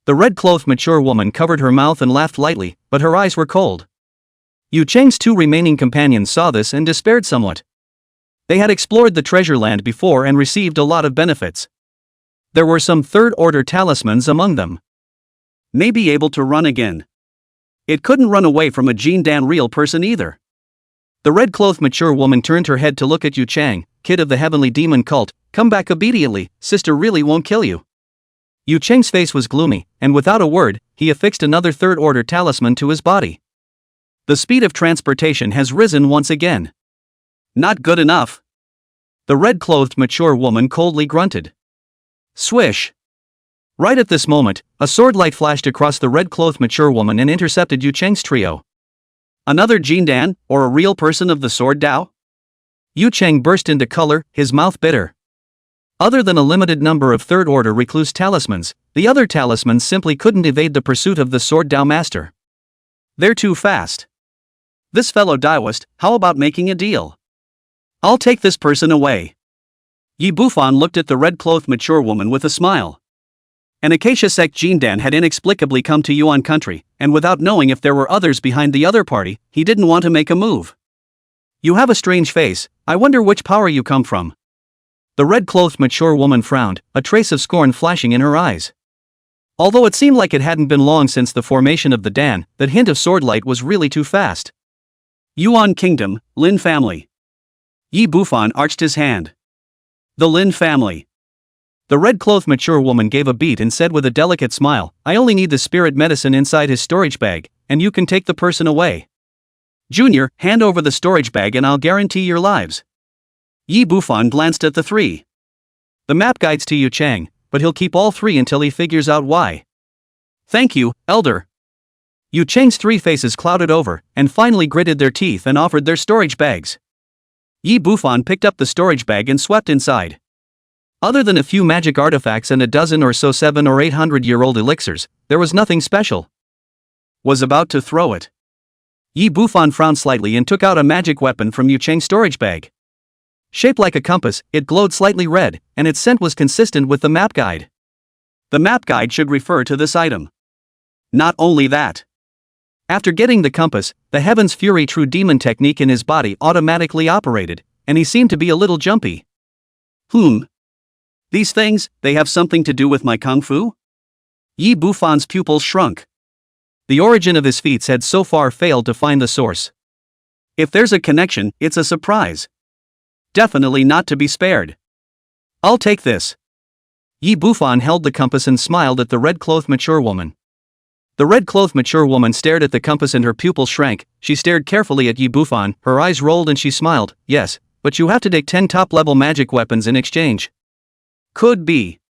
The red-clothed mature woman covered her mouth and laughed lightly, but her eyes were cold. Yu Cheng's two remaining companions saw this and despaired somewhat. They had explored the treasure land before and received a lot of benefits. There were some third-order talismans among them. May be able to run again. It couldn't run away from a Jindan real person either. The red-clothed mature woman turned her head to look at Yu Chang. Kid of the heavenly demon cult, come back obediently, sister really won't kill you. Yu Cheng's face was gloomy, and without a word, he affixed another third-order talisman to his body. The speed of transportation has risen once again. Not good enough. The red-clothed mature woman coldly grunted. Swish. Right at this moment, a sword light flashed across the red-clothed mature woman and intercepted Yu Cheng's trio. Another Jindan, or a real person of the sword Dao? Yu Cheng burst into color, his mouth bitter. Other than a limited number of third-order recluse talismans, the other talismans simply couldn't evade the pursuit of the sword Dao master. They're too fast. This fellow Daoist, how about making a deal? I'll take this person away. Yi Bufan looked at the red-clothed mature woman with a smile. An Acacia Sect Jindan had inexplicably come to Yuan country, and without knowing if there were others behind the other party, he didn't want to make a move. You have a strange face, I wonder which power you come from. The red-clothed mature woman frowned, a trace of scorn flashing in her eyes. Although it seemed like it hadn't been long since the formation of the Dan, that hint of sword light was really too fast. Yuan Kingdom, Lin family. Yi Bufan arched his hand. The Lin family. The red-clothed mature woman gave a beat and said with a delicate smile, I only need the spirit medicine inside his storage bag, and you can take the person away. Junior, hand over the storage bag and I'll guarantee your lives. Yi Bufan glanced at the three. The map guides to Yu Chang, but he'll keep all three until he figures out why. Thank you, Elder. Yu Cheng's three faces clouded over, and finally gritted their teeth and offered their storage bags. Yi Bufan picked up the storage bag and swept inside. Other than a few magic artifacts and a dozen or so 700- or 800-year-old elixirs, there was nothing special. Was about to throw it. Yi Bufan frowned slightly and took out a magic weapon from Yu Cheng's storage bag. Shaped like a compass, it glowed slightly red, and its scent was consistent with the map guide. The map guide should refer to this item. Not only that. After getting the compass, the Heaven's Fury True Demon technique in his body automatically operated, and he seemed to be a little jumpy. These things, they have something to do with my kung fu? Yi Bufan's pupils shrunk. The origin of his feats had so far failed to find the source. If there's a connection, it's a surprise. Definitely not to be spared. I'll take this. Yi Bufan held the compass and smiled at the red-clothed mature woman. The red-clothed mature woman stared at the compass and her pupils shrank. She stared carefully at Yi Bufan, her eyes rolled and she smiled. Yes, but you have to take 10 top-level magic weapons in exchange. Could be.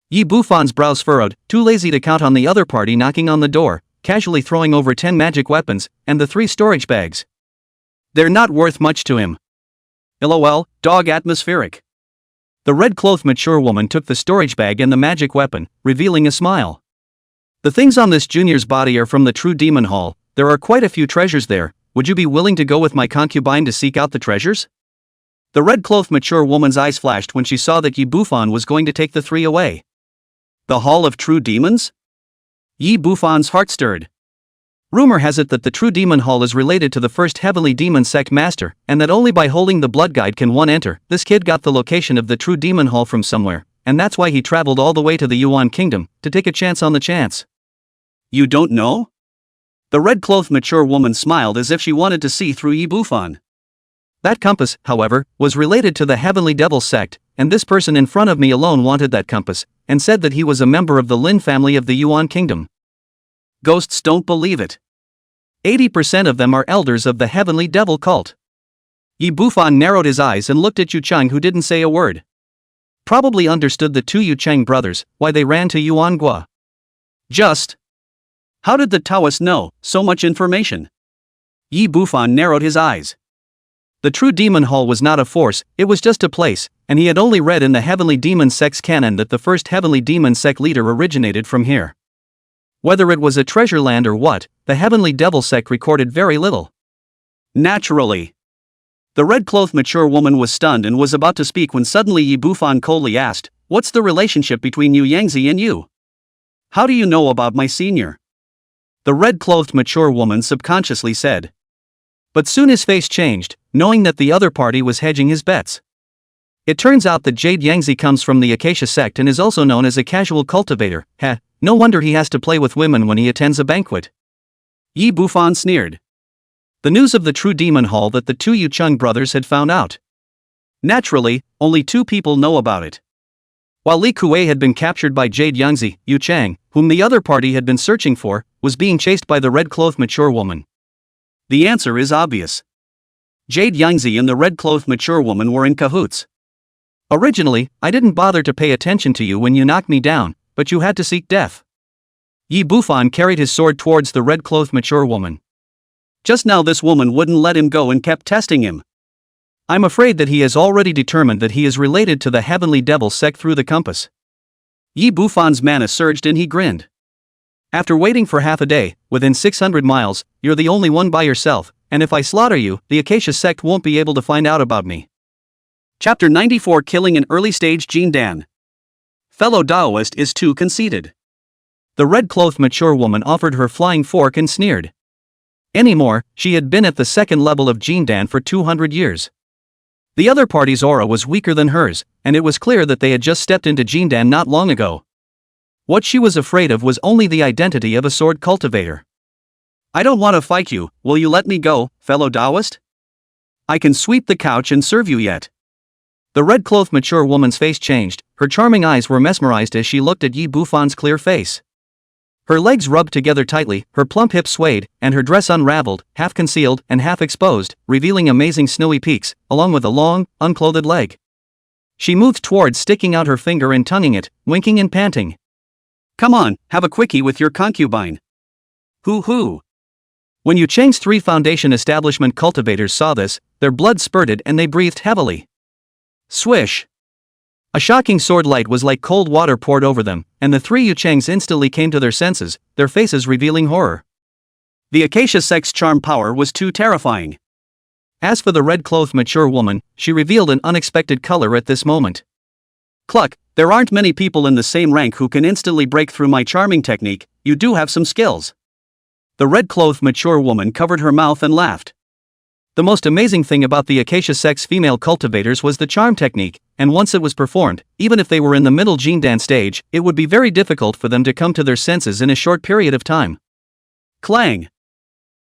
Yi Bufan's brows furrowed, too lazy to count on the other party knocking on the door, casually throwing over 10 magic weapons, and the 3 storage bags. They're not worth much to him. LOL, dog atmospheric. The red-clothed mature woman took the storage bag and the magic weapon, revealing a smile. The things on this junior's body are from the True Demon Hall. There are quite a few treasures there. Would you be willing to go with my concubine to seek out the treasures? The red-clothed mature woman's eyes flashed when she saw that Yi Bufan was going to take the 3 away. The Hall of True Demons? Yi Bufan's heart stirred. Rumor has it that the True Demon Hall is related to the first Heavenly Demon Sect Master, and that only by holding the blood guide can one enter. This kid got the location of the True Demon Hall from somewhere, and that's why he traveled all the way to the Yuan Kingdom, to take a chance on the chance. You don't know? The red-clothed mature woman smiled as if she wanted to see through Yi Bufan. That compass, however, was related to the Heavenly Devil Sect, and this person in front of me alone wanted that compass, and said that he was a member of the Lin family of the Yuan Kingdom. Ghosts don't believe it. 80% of them are elders of the Heavenly Devil cult. Yi Bufan narrowed his eyes and looked at Yu Cheng, who didn't say a word. Probably understood the 2 Yu Cheng brothers, why they ran to Yuangua. Just. How did the Taoist know so much information? Yi Bufan narrowed his eyes. The True Demon Hall was not a force, it was just a place, and he had only read in the Heavenly Demon Sect's canon that the first Heavenly Demon Sect leader originated from here. Whether it was a treasure land or what, the Heavenly Devil Sect recorded very little. Naturally. The red-clothed mature woman was stunned and was about to speak when suddenly Yi Bufan coldly asked, "What's the relationship between Yu Yangzi and you? How do you know about my senior?" The red-clothed mature woman subconsciously said. But soon his face changed, knowing that the other party was hedging his bets. It turns out that Jade Yangzi comes from the Acacia sect and is also known as a casual cultivator. No wonder he has to play with women when he attends a banquet. Yi Bufan sneered. The news of the True Demon Hall that the 2 Yu Cheng brothers had found out. Naturally, only 2 people know about it. While Li Kuei had been captured by Jade Yangzi, Yu Cheng, whom the other party had been searching for, was being chased by the red-clothed mature woman. The answer is obvious. Jade Yangzi and the red-clothed mature woman were in cahoots. Originally, I didn't bother to pay attention to you when you knocked me down, but you had to seek death. Yi Bufan carried his sword towards the red-clothed mature woman. Just now this woman wouldn't let him go and kept testing him. I'm afraid that he has already determined that he is related to the Heavenly Devil Sect through the compass. Yi Bufan's mana surged and he grinned. After waiting for half a day, within 600 miles, you're the only one by yourself, and if I slaughter you, the Acacia sect won't be able to find out about me. Chapter 94, Killing an Early-Stage Jin Dan. Fellow Daoist is too conceited. The red-clothed mature woman offered her flying fork and sneered. Anymore, she had been at the second level of Jin Dan for 200 years. The other party's aura was weaker than hers, and it was clear that they had just stepped into Jin Dan not long ago. What she was afraid of was only the identity of a sword cultivator. I don't want to fight you, will you let me go, fellow Taoist? I can sweep the couch and serve you yet. The red-clothed mature woman's face changed, her charming eyes were mesmerized as she looked at Yi Bufan's clear face. Her legs rubbed together tightly, her plump hips swayed, and her dress unraveled, half concealed and half exposed, revealing amazing snowy peaks, along with a long, unclothed leg. She moved towards, sticking out her finger and tonguing it, winking and panting. Come on, have a quickie with your concubine. Hoo-hoo. When Yu Cheng's 3 Foundation establishment cultivators saw this, their blood spurted and they breathed heavily. Swish. A shocking sword light was like cold water poured over them, and the 3 Yu Chengs instantly came to their senses, their faces revealing horror. The Acacia sect's charm power was too terrifying. As for the red-clothed mature woman, she revealed an unexpected color at this moment. Cluck, There aren't many people in the same rank who can instantly break through my charming technique. You do have some skills. The red-clothed mature woman covered her mouth and laughed. The most amazing thing about the Acacia sex female cultivators was the charm technique, and once it was performed, even if they were in the middle Jindan stage, it would be very difficult for them to come to their senses in a short period of time. Clang!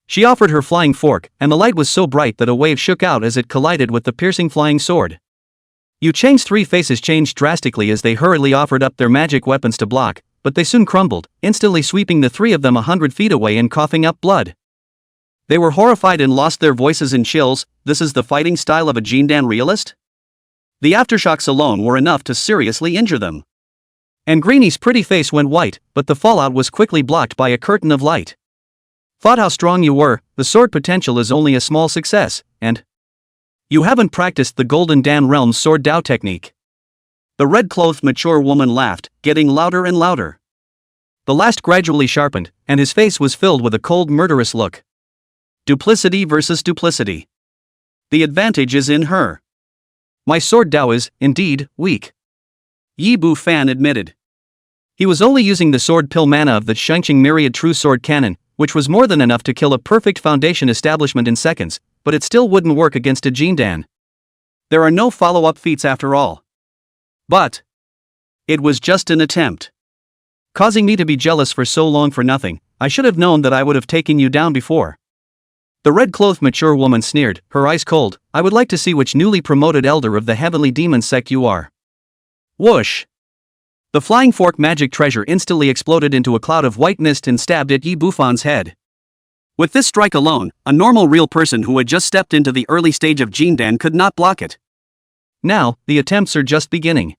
She offered her flying fork, and the light was so bright that a wave shook out as it collided with the piercing flying sword. Yu Cheng's three faces changed drastically as they hurriedly offered up their magic weapons to block, but they soon crumbled, instantly sweeping the three of them 100 feet away and coughing up blood. They were horrified and lost their voices in chills. This is the fighting style of a Jindan realist? The aftershocks alone were enough to seriously injure them. And Greenie's pretty face went white, but the fallout was quickly blocked by a curtain of light. Thought how strong you were, the sword potential is only a small success, and you haven't practiced the Golden Dan Realm's sword Dao technique. The red-clothed mature woman laughed, getting louder and louder. The last gradually sharpened, and his face was filled with a cold murderous look. Duplicity versus duplicity. The advantage is in her. My sword Dao is, indeed, weak. Yi Bu Fan admitted. He was only using the sword pill mana of the Shengqing Myriad True Sword Cannon, which was more than enough to kill a perfect foundation establishment in seconds, but it still wouldn't work against a Jindan. There are no follow-up feats after all. But it was just an attempt. Causing me to be jealous for so long for nothing. I should have known that I would have taken you down before. The red-clothed mature woman sneered, her eyes cold. I would like to see which newly promoted elder of the heavenly demon sect you are. Whoosh! The flying fork magic treasure instantly exploded into a cloud of white mist and stabbed at Yi Bufan's head. With this strike alone, a normal real person who had just stepped into the early stage of Jindan could not block it. Now, the attempts are just beginning.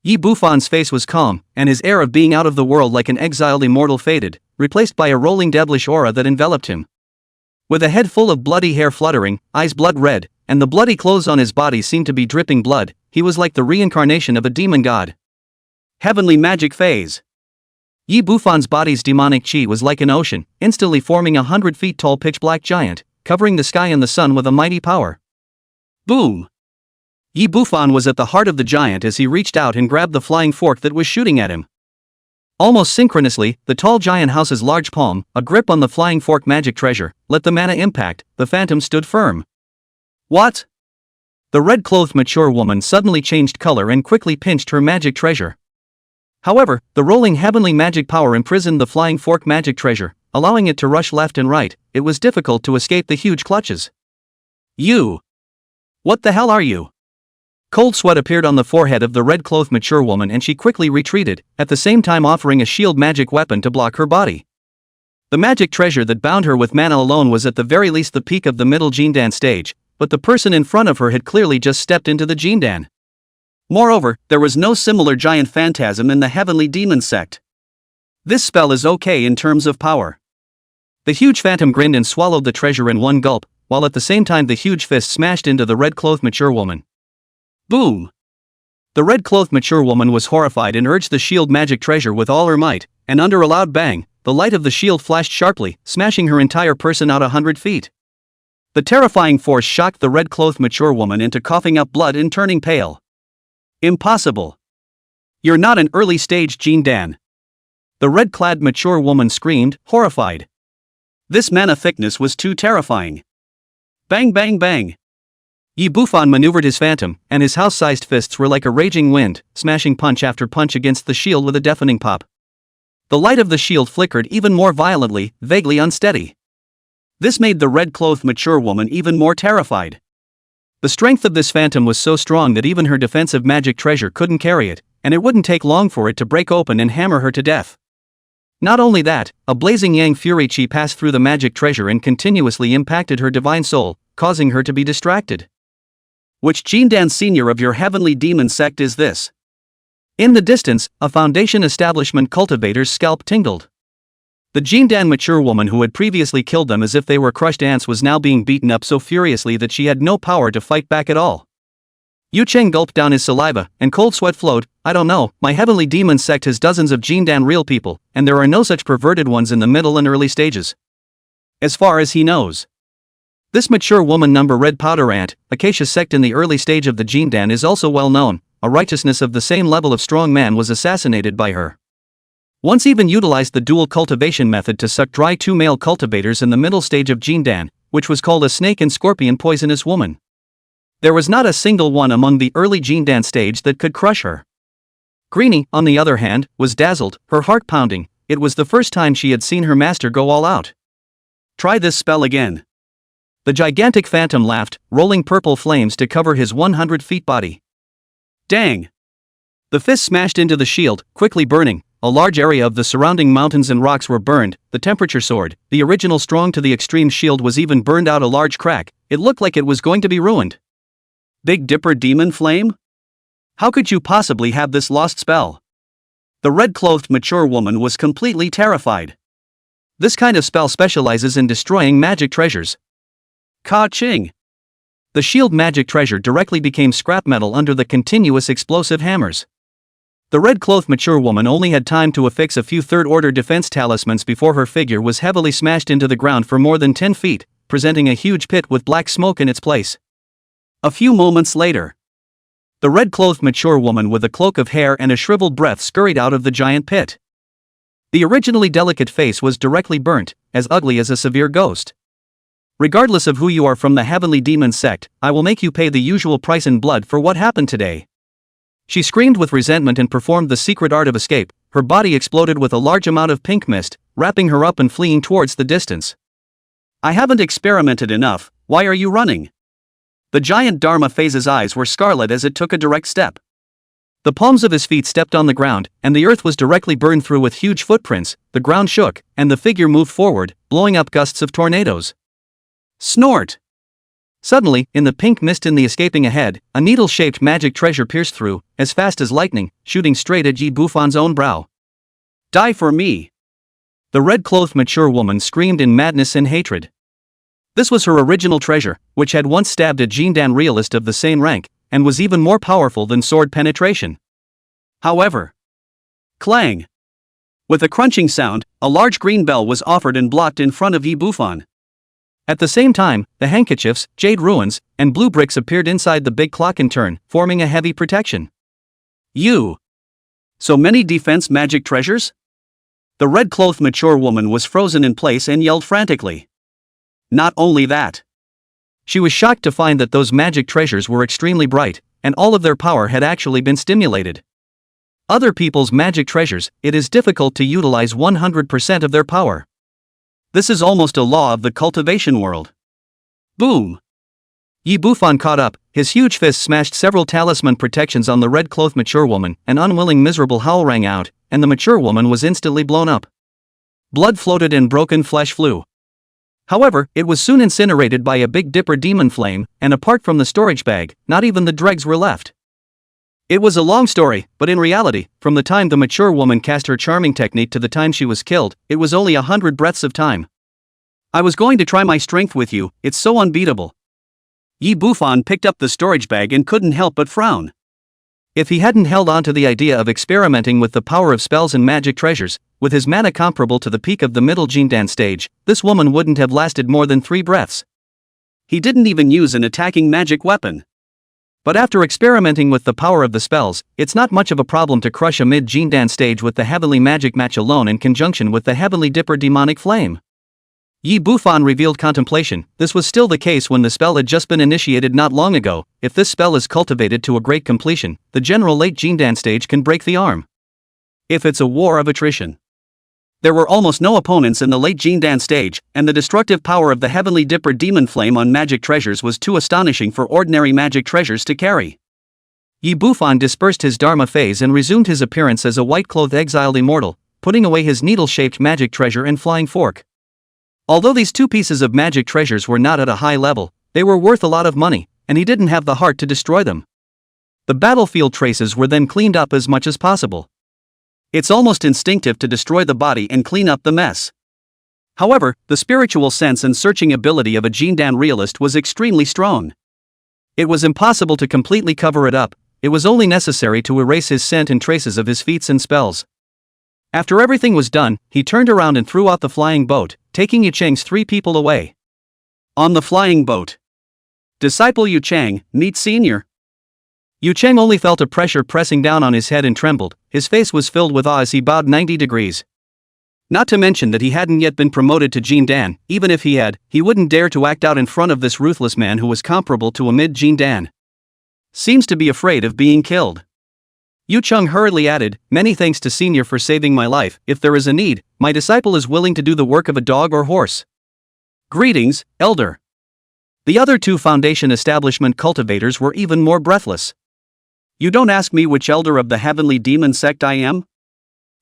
Yi Bufan's face was calm, and his air of being out of the world like an exiled immortal faded, replaced by a rolling devilish aura that enveloped him. With a head full of bloody hair fluttering, eyes blood red, and the bloody clothes on his body seemed to be dripping blood, he was like the reincarnation of a demon god. Heavenly magic phase. Yi Bufan's body's demonic chi was like an ocean, instantly forming 100 feet tall pitch-black giant, covering the sky and the sun with a mighty power. Boom! Yi Bufan was at the heart of the giant as he reached out and grabbed the flying fork that was shooting at him. Almost synchronously, the tall giant house's large palm, a grip on the flying fork magic treasure, let the mana impact. The phantom stood firm. What? The red-clothed mature woman suddenly changed color and quickly pinched her magic treasure. However, the rolling heavenly magic power imprisoned the flying fork magic treasure, allowing it to rush left and right. It was difficult to escape the huge clutches. You! What the hell are you? Cold sweat appeared on the forehead of the red-clothed mature woman and she quickly retreated, at the same time offering a shield magic weapon to block her body. The magic treasure that bound her with mana alone was at the very least the peak of the middle Jindan stage, but the person in front of her had clearly just stepped into the Jindan. Moreover, there was no similar giant phantasm in the heavenly demon sect. This spell is okay in terms of power. The huge phantom grinned and swallowed the treasure in one gulp, while at the same time the huge fist smashed into the red-clothed mature woman. Boom! The red-clothed mature woman was horrified and urged the shield magic treasure with all her might, and under a loud bang, the light of the shield flashed sharply, smashing her entire person out 100 feet. The terrifying force shocked the red-clothed mature woman into coughing up blood and turning pale. Impossible! You're not an early-stage Jindan! The red-clad mature woman screamed, horrified. This mana thickness was too terrifying. Bang bang bang! Yi Bufan maneuvered his phantom, and his house-sized fists were like a raging wind, smashing punch after punch against the shield with a deafening pop. The light of the shield flickered even more violently, vaguely unsteady. This made the red-clothed mature woman even more terrified. The strength of this phantom was so strong that even her defensive magic treasure couldn't carry it, and it wouldn't take long for it to break open and hammer her to death. Not only that, a blazing yang fury chi passed through the magic treasure and continuously impacted her divine soul, causing her to be distracted. Which Jindan senior of your heavenly demon sect is this? In the distance, a foundation establishment cultivator's scalp tingled. The Jindan mature woman who had previously killed them as if they were crushed ants was now being beaten up so furiously that she had no power to fight back at all. Yu Cheng gulped down his saliva, and cold sweat flowed. I don't know, my heavenly demon sect has dozens of Jindan real people, and there are no such perverted ones in the middle and early stages. As far as he knows. This mature woman number red powder ant, Acacia sect in the early stage of the Jindan is also well known. a righteousness of the same level of strong man was assassinated by her. Once even utilized the dual cultivation method to suck dry 2 male cultivators in the middle stage of Jindan, which was called a snake and scorpion poisonous woman. There was not a single one among the early Jindan stage that could crush her. Greenie, on the other hand, was dazzled, her heart pounding. It was the first time she had seen her master go all out. Try this spell again. The gigantic phantom laughed, rolling purple flames to cover his 100 feet body. Dang! The fist smashed into the shield, quickly burning. A large area of the surrounding mountains and rocks were burned. The temperature soared. The original strong to the extreme shield was even burned out a large crack. It looked like it was going to be ruined. Big Dipper Demon Flame? How could you possibly have this lost spell? The red-clothed mature woman was completely terrified. This kind of spell specializes in destroying magic treasures. Ka-ching! The shield magic treasure directly became scrap metal under the continuous explosive hammers. The red-clothed mature woman only had time to affix a few third-order defense talismans before her figure was heavily smashed into the ground for more than 10 feet, presenting a huge pit with black smoke in its place. A few moments later, the red-clothed mature woman with a cloak of hair and a shriveled breath scurried out of the giant pit. The originally delicate face was directly burnt, as ugly as a severe ghost. Regardless of who you are from the heavenly demon sect, I will make you pay the usual price in blood for what happened today. She screamed with resentment and performed the secret art of escape. Her body exploded with a large amount of pink mist, wrapping her up and fleeing towards the distance. I haven't experimented enough, why are you running? The giant Dharma phase's eyes were scarlet as it took a direct step. The palms of his feet stepped on the ground, and the earth was directly burned through with huge footprints. The ground shook, and the figure moved forward, blowing up gusts of tornadoes. Snort! Suddenly, in the pink mist in the escaping ahead, a needle-shaped magic treasure pierced through, as fast as lightning, shooting straight at Yi Bufan's own brow. Die for me! The red-clothed mature woman screamed in madness and hatred. This was her original treasure, which had once stabbed a Jindan realist of the same rank, and was even more powerful than sword penetration. However, clang! With a crunching sound, a large green bell was offered and blocked in front of Yi Bufan. At the same time, the handkerchiefs, jade ruins, and blue bricks appeared inside the big clock in turn, forming a heavy protection. You! So many defense magic treasures? The red-clothed mature woman was frozen in place and yelled frantically. Not only that. She was shocked to find that those magic treasures were extremely bright, and all of their power had actually been stimulated. Other people's magic treasures, it is difficult to utilize 100% of their power. This is almost a law of the cultivation world. Boom! Yi Bufan caught up, his huge fist smashed several talisman protections on the red-clothed mature woman. An unwilling miserable howl rang out, and the mature woman was instantly blown up. Blood floated and broken flesh flew. However, it was soon incinerated by a Big Dipper demon flame, and apart from the storage bag, not even the dregs were left. It was a long story, but in reality, from the time the mature woman cast her charming technique to the time she was killed, it was only 100 breaths of time. I was going to try my strength with you, it's so unbeatable. Yi Bufan picked up the storage bag and couldn't help but frown. If he hadn't held on to the idea of experimenting with the power of spells and magic treasures, with his mana comparable to the peak of the middle Jindan stage, this woman wouldn't have lasted more than 3 breaths. He didn't even use an attacking magic weapon. But after experimenting with the power of the spells, it's not much of a problem to crush a mid-Jindan stage with the heavenly magic match alone in conjunction with the heavenly Dipper demonic flame. Yi Bufan revealed contemplation. This was still the case when the spell had just been initiated not long ago. If this spell is cultivated to a great completion, the general late Jindan stage can break the arm. If it's a war of attrition. There were almost no opponents in the late Jindan stage, and the destructive power of the heavenly Dipper demon flame on magic treasures was too astonishing for ordinary magic treasures to carry. Yi Bufan dispersed his Dharma phase and resumed his appearance as a white-clothed exiled immortal, putting away his needle-shaped magic treasure and flying fork. Although these 2 pieces of magic treasures were not at a high level, they were worth a lot of money, and he didn't have the heart to destroy them. The battlefield traces were then cleaned up as much as possible. It's almost instinctive to destroy the body and clean up the mess. However, the spiritual sense and searching ability of a Jindan realist was extremely strong. It was impossible to completely cover it up, it was only necessary to erase his scent and traces of his feats and spells. After everything was done, he turned around and threw out the flying boat, taking Yu Chang's 3 people away. On the flying boat. Disciple Yu Chang, meet Senior. Yu Cheng only felt a pressure pressing down on his head and trembled. His face was filled with awe as he bowed 90 degrees. Not to mention that he hadn't yet been promoted to Jin Dan. Even if he had, he wouldn't dare to act out in front of this ruthless man who was comparable to a mid-Jin Dan. Seems to be afraid of being killed. Yu Cheng hurriedly added, "Many thanks to Senior for saving my life. If there is a need, my disciple is willing to do the work of a dog or horse." "Greetings, Elder." The other two Foundation establishment cultivators were even more breathless. "You don't ask me which elder of the heavenly demon sect I am?"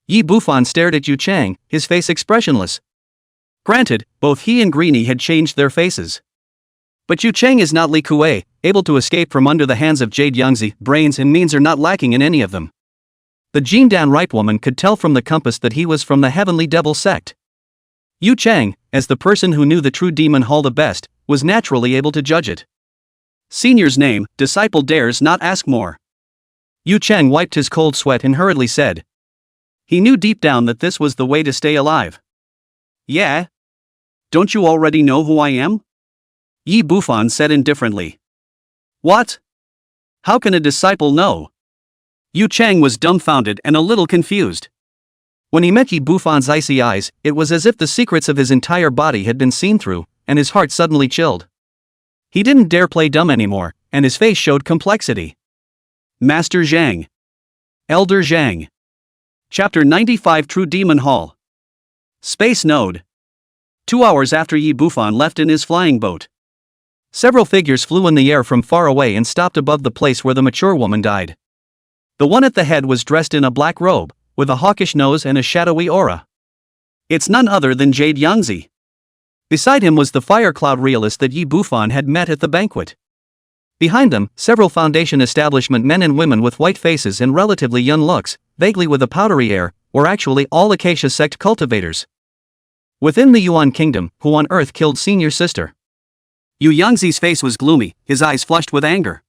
Yi Bufan stared at Yu Cheng, his face expressionless. Granted, both he and Greenie had changed their faces. But Yu Cheng is not Li Kuei, able to escape from under the hands of Jade Yangzi. Brains and means are not lacking in any of them. The Jin Dan ripe woman could tell from the compass that he was from the heavenly devil sect. Yu Cheng, as the person who knew the true demon hall the best, was naturally able to judge it. Senior's name, disciple dares not ask more. Yu Cheng wiped his cold sweat and hurriedly said. He knew deep down that this was the way to stay alive. "Yeah? Don't you already know who I am?" Yi Bufan said indifferently. "What? How can a disciple know?" Yu Cheng was dumbfounded and a little confused. When he met Yi Bufan's icy eyes, it was as if the secrets of his entire body had been seen through, and his heart suddenly chilled. He didn't dare play dumb anymore, and his face showed complexity. Master Zhang. Elder Zhang. Chapter 95 True Demon Hall. Space Node. 2 hours after Yi Bufan left in his flying boat, several figures flew in the air from far away and stopped above the place where the mature woman died. The one at the head was dressed in a black robe, with a hawkish nose and a shadowy aura. It's none other than Jade Yangzi. Beside him was the fire cloud realist that Yi Bufan had met at the banquet. Behind them, several Foundation establishment men and women with white faces and relatively young looks, vaguely with a powdery air, were actually all Acacia sect cultivators. Within the Yuan kingdom, who on earth killed Senior Sister? Yu Yangzi's face was gloomy, his eyes flushed with anger.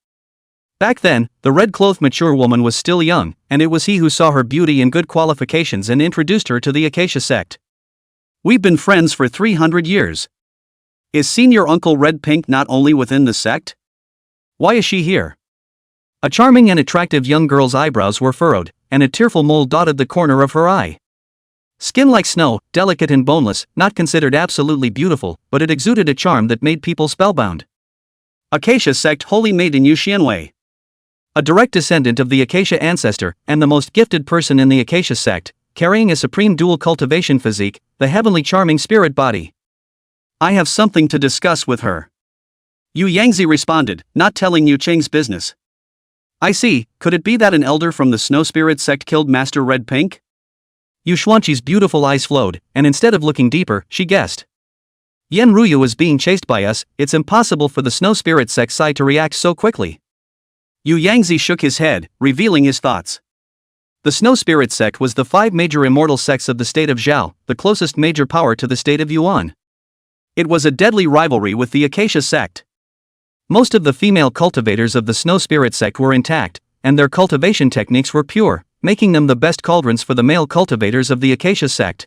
Back then, the red-clothed mature woman was still young, and it was he who saw her beauty and good qualifications and introduced her to the Acacia sect. We've been friends for 300 years. Is Senior Uncle Red Pink not only within the sect? Why is she here? A charming and attractive young girl's eyebrows were furrowed, and a tearful mole dotted the corner of her eye. Skin like snow, delicate and boneless, not considered absolutely beautiful, but it exuded a charm that made people spellbound. Acacia sect Holy Maiden Yu Xianwei. A direct descendant of the Acacia ancestor, and the most gifted person in the Acacia sect, carrying a supreme dual cultivation physique, the heavenly charming spirit body. I have something to discuss with her. Yu Yangzi responded, not telling Yu Cheng's business. I see, could it be that an elder from the Snow Spirit sect killed Master Red Pink? Yu Xuanqi's beautiful eyes flowed, and instead of looking deeper, she guessed. Yen Ruyu is being chased by us. It's impossible for the Snow Spirit sect side to react so quickly. Yu Yangzi shook his head, revealing his thoughts. The Snow Spirit sect was the 5 major immortal sects of the state of Zhao, the closest major power to the state of Yuan. It was a deadly rivalry with the Acacia sect. Most of the female cultivators of the Snow Spirit sect were intact, and their cultivation techniques were pure, making them the best cauldrons for the male cultivators of the Acacia sect.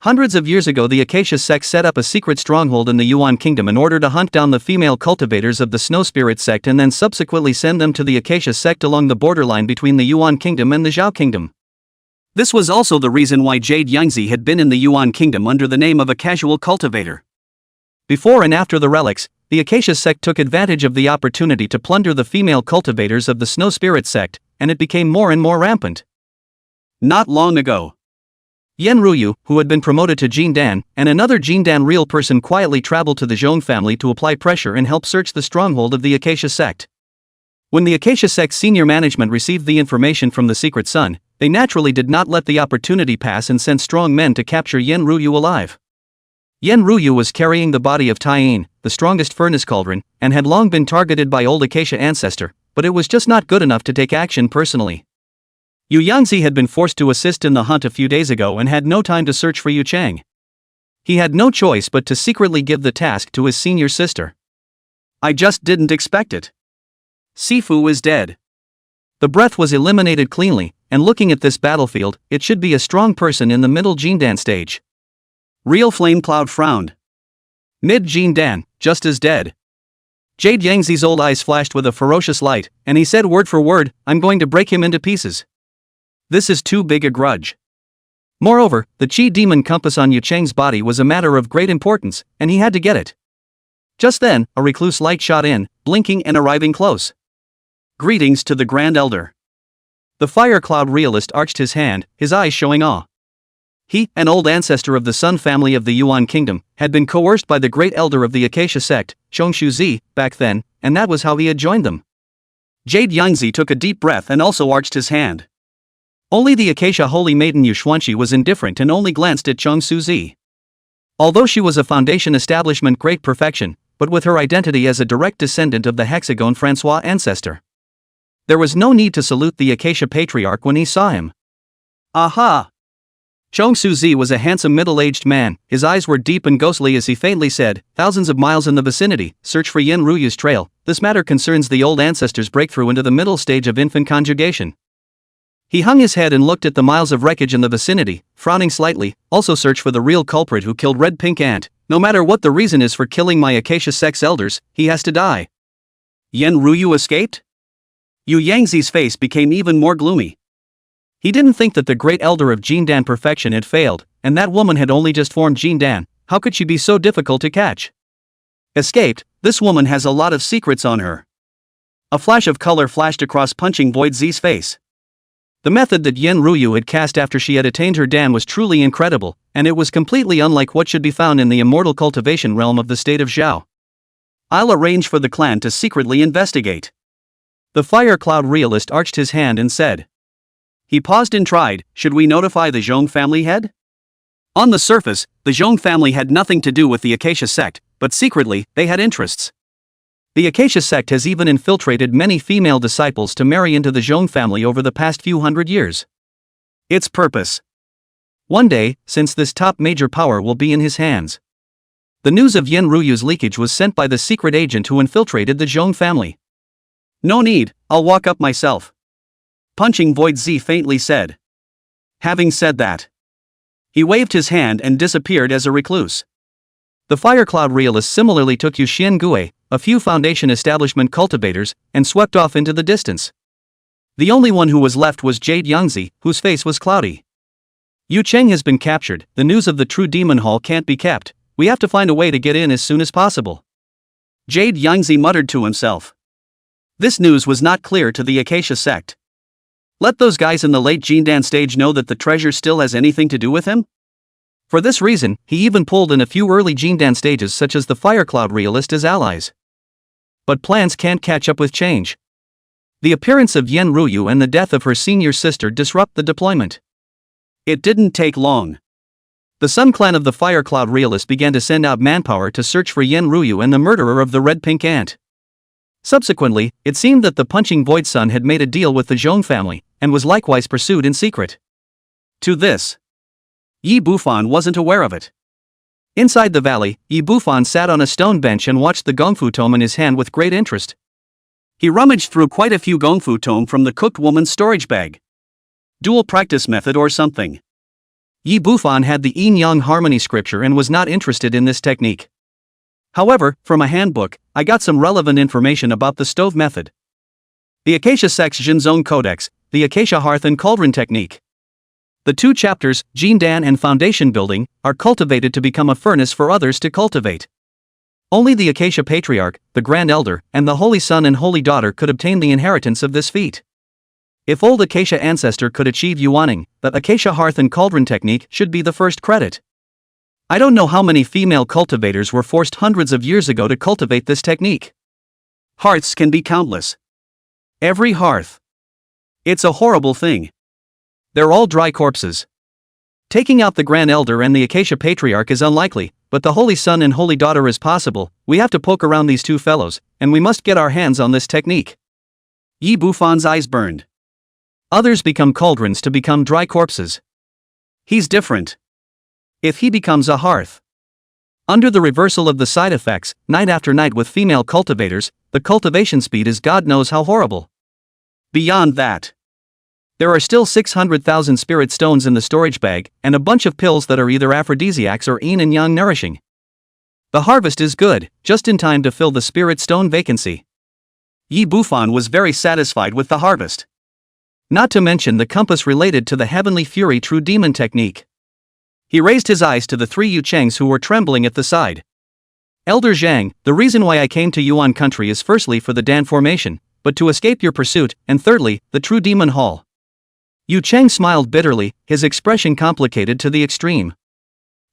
Hundreds of years ago, the Acacia sect set up a secret stronghold in the Yuan kingdom in order to hunt down the female cultivators of the Snow Spirit sect and then subsequently send them to the Acacia sect along the borderline between the Yuan kingdom and the Zhao kingdom. This was also the reason why Jade Yangzi had been in the Yuan kingdom under the name of a casual cultivator. Before and after the relics, the Acacia sect took advantage of the opportunity to plunder the female cultivators of the Snow Spirit sect, and it became more and more rampant. Not long ago, Yen Ruyu, who had been promoted to Jin Dan, and another Jin Dan real person quietly traveled to the Zhong family to apply pressure and help search the stronghold of the Acacia sect. When the Acacia sect senior management received the information from the Secret Sun, they naturally did not let the opportunity pass and sent strong men to capture Yen Ruyu alive. Yen Ruyu was carrying the body of Taiyin, the strongest furnace cauldron, and had long been targeted by old Acacia ancestor, but it was just not good enough to take action personally. Yu Yangzi had been forced to assist in the hunt a few days ago and had no time to search for Yu Cheng. He had no choice but to secretly give the task to his senior sister. I just didn't expect it. Sifu is dead. The breath was eliminated cleanly, and looking at this battlefield, it should be a strong person in the middle Jindan stage. Real Flame Cloud frowned. Mid Jindan, just as dead. Jade Yangzi's old eyes flashed with a ferocious light, and he said word for word, "I'm going to break him into pieces. This is too big a grudge." Moreover, the Qi demon compass on Yu Cheng's body was a matter of great importance, and he had to get it. Just then, a recluse light shot in, blinking and arriving close. "Greetings to the Grand Elder." The Fire Cloud realist arched his hand, his eyes showing awe. He, an old ancestor of the Sun family of the Yuan Kingdom, had been coerced by the great elder of the Acacia sect, Zhongshu Zi, back then, and that was how he had joined them. Jade Yangzi took a deep breath and also arched his hand. Only the Acacia holy maiden Yu Xuanqi was indifferent and only glanced at Zhongshu Zi. Although she was a Foundation establishment great perfection, but with her identity as a direct descendant of the Hexagon Francois ancestor, there was no need to salute the Acacia patriarch when he saw him. Aha! Zhongshu Zi was a handsome middle-aged man, his eyes were deep and ghostly as he faintly said, "Thousands of miles in the vicinity, search for Yin Ruyu's trail. This matter concerns the old ancestor's breakthrough into the middle stage of infant conjugation." He hung his head and looked at the miles of wreckage in the vicinity, frowning slightly. "Also search for the real culprit who killed Red Pink Ant. No matter what the reason is for killing my Acacia sex elders, he has to die." Yin Ruyu escaped? Yu Yangzi's face became even more gloomy. He didn't think that the great elder of Jindan perfection had failed, and that woman had only just formed Jindan. How could she be so difficult to catch? Escaped? This woman has a lot of secrets on her. A flash of color flashed across Punching Void Z's face. The method that Yin Ruyu had cast after she had attained her Dan was truly incredible, and it was completely unlike what should be found in the immortal cultivation realm of the state of Zhao. "I'll arrange for the clan to secretly investigate." The Fire Cloud realist arched his hand and said. He paused and tried, "Should we notify the Zhong family head?" On the surface, the Zhong family had nothing to do with the Acacia sect, but secretly, they had interests. The Acacia sect has even infiltrated many female disciples to marry into the Zhong family over the past few hundred years. Its purpose. One day, since this top major power will be in his hands. The news of Yin Ruyu's leakage was sent by the secret agent who infiltrated the Zhong family. "No need, I'll walk up myself," Punching Void Z faintly said. Having said that, he waved his hand and disappeared as a recluse. The Fire Cloud realist similarly took Yu Xiangui, a few Foundation establishment cultivators, and swept off into the distance. The only one who was left was Jade Yangzi, whose face was cloudy. "Yu Cheng has been captured. The news of the true demon hall can't be kept. We have to find a way to get in as soon as possible," Jade Yangzi muttered to himself. This news was not clear to the Acacia sect. Let those guys in the late Jindan stage know that the treasure still has anything to do with him? For this reason, he even pulled in a few early Jindan stages such as the Fire Cloud realist as allies. But plans can't catch up with change. The appearance of Yin Ruyu and the death of her senior sister disrupt the deployment. It didn't take long. The Sun Clan of the Fire Cloud realist began to send out manpower to search for Yin Ruyu and the murderer of the Red Pink Ant. Subsequently, it seemed that the Punching Void Sun had made a deal with the Zhong family, and was likewise pursued in secret. To this, Yi Bufan wasn't aware of it. Inside the valley, Yi Bufan sat on a stone bench and watched the Gongfu tome in his hand with great interest. He rummaged through quite a few Gongfu tome from the cooked woman's storage bag. Dual practice method or something. Yi Bufan had the yin-yang harmony scripture and was not interested in this technique. However, from a handbook, I got some relevant information about the stove method. The Acacia Sect's Jinzong Codex, the Acacia Hearth and Cauldron technique. The two chapters, Jindan and Foundation Building, are cultivated to become a furnace for others to cultivate. Only the Acacia Patriarch, the Grand Elder, and the Holy Son and Holy Daughter could obtain the inheritance of this feat. If old Acacia Ancestor could achieve Yuaning, the Acacia Hearth and Cauldron technique should be the first credit. I don't know how many female cultivators were forced hundreds of years ago to cultivate this technique. Hearths can be countless. Every hearth. It's a horrible thing. They're all dry corpses. Taking out the Grand Elder and the Acacia Patriarch is unlikely, but the Holy Son and Holy Daughter is possible. We have to poke around these two fellows, and we must get our hands on this technique. Yi Bufan's eyes burned. Others become cauldrons to become dry corpses. He's different. If he becomes a hearth. Under the reversal of the side effects, night after night with female cultivators, the cultivation speed is God knows how horrible. Beyond that, there are still 600,000 spirit stones in the storage bag, and a bunch of pills that are either aphrodisiacs or yin and yang nourishing. The harvest is good, just in time to fill the spirit stone vacancy. Yi Bufan was very satisfied with the harvest. Not to mention the compass related to the heavenly fury true demon technique. He raised his eyes to the three Yu Chengs who were trembling at the side. Elder Zhang, the reason why I came to Yuan country is firstly for the Dan formation, but to escape your pursuit, and thirdly, the true demon hall. Yu Cheng smiled bitterly, his expression complicated to the extreme.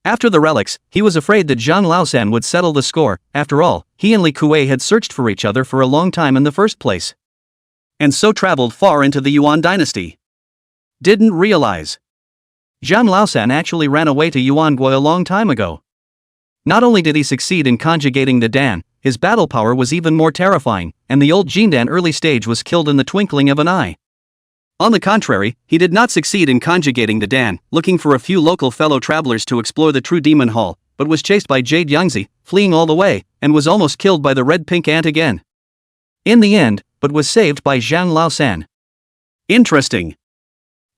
After the relics, he was afraid that Zhang Laosan would settle the score. After all, he and Li Kuei had searched for each other for a long time in the first place. And so traveled far into the Yuan dynasty. Didn't realize. Zhang Laosan actually ran away to Yuan Gui a long time ago. Not only did he succeed in conjugating the Dan, his battle power was even more terrifying, and the old Jindan early stage was killed in the twinkling of an eye. On the contrary, he did not succeed in conjugating the Dan, looking for a few local fellow travelers to explore the true demon hall, but was chased by Jade Yangzi, fleeing all the way, and was almost killed by the red-pink ant again. In the end, but was saved by Zhang Laosan. Interesting.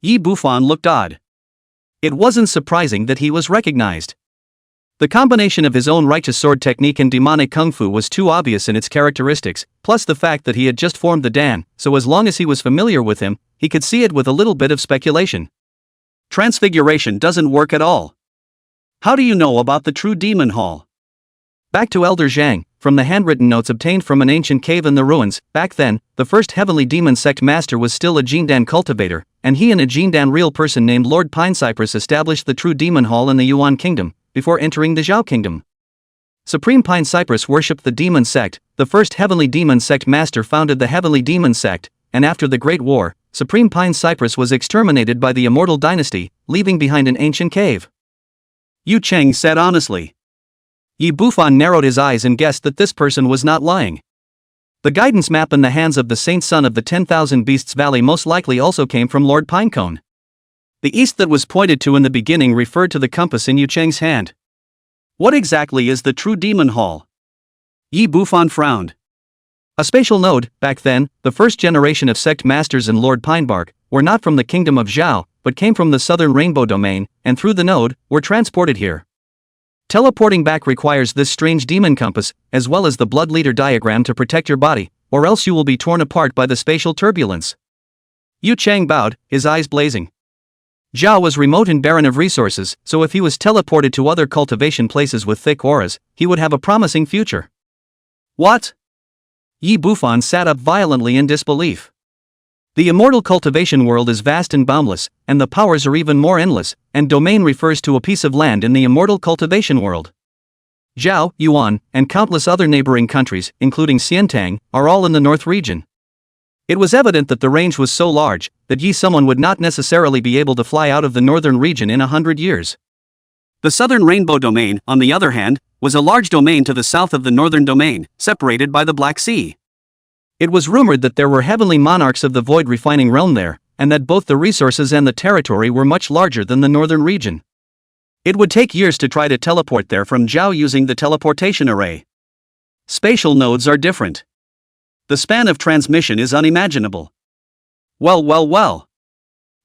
Yi Bufan looked odd. It wasn't surprising that he was recognized. The combination of his own righteous sword technique and demonic kung fu was too obvious in its characteristics, plus the fact that he had just formed the Dan, so as long as he was familiar with him, he could see it with a little bit of speculation. Transfiguration doesn't work at all. How do you know about the true demon hall? Back to Elder Zhang, from the handwritten notes obtained from an ancient cave in the ruins, back then, the first heavenly demon sect master was still a Jindan cultivator, and he and a Jindan real person named Lord Pine Cypress established the true demon hall in the Yuan kingdom, before entering the Zhao kingdom. Supreme Pine Cypress worshipped the demon sect. The first heavenly demon sect master founded the heavenly demon sect, and after the Great War, Supreme Pine Cypress was exterminated by the immortal dynasty, leaving behind an ancient cave. Yu Cheng said honestly. Yi Bufan narrowed his eyes and guessed that this person was not lying. The guidance map in the hands of the Saint Son of the 10,000 Beasts Valley most likely also came from Lord Pinecone. The east that was pointed to in the beginning referred to the compass in Yu Cheng's hand. What exactly is the true demon hall? Yi Bufan frowned. A spatial node. Back then, the first generation of sect masters in Lord Pinebark were not from the kingdom of Zhao, but came from the southern rainbow domain, and through the node, were transported here. Teleporting back requires this strange demon compass, as well as the blood leader diagram to protect your body, or else you will be torn apart by the spatial turbulence. Yu Cheng bowed, his eyes blazing. Zhao was remote and barren of resources, so if he was teleported to other cultivation places with thick auras, he would have a promising future. What? Yi Bufan sat up violently in disbelief. The immortal cultivation world is vast and boundless, and the powers are even more endless, and domain refers to a piece of land in the immortal cultivation world. Zhao, Yuan, and countless other neighboring countries, including Xiantang, are all in the north region. It was evident that the range was so large that someone would not necessarily be able to fly out of the northern region in 100 years. The southern rainbow domain, on the other hand, was a large domain to the south of the northern domain, separated by the Black Sea. It was rumored that there were heavenly monarchs of the void refining realm there, and that both the resources and the territory were much larger than the northern region. It would take years to try to teleport there from Zhao using the teleportation array. Spatial nodes are different. The span of transmission is unimaginable. Well.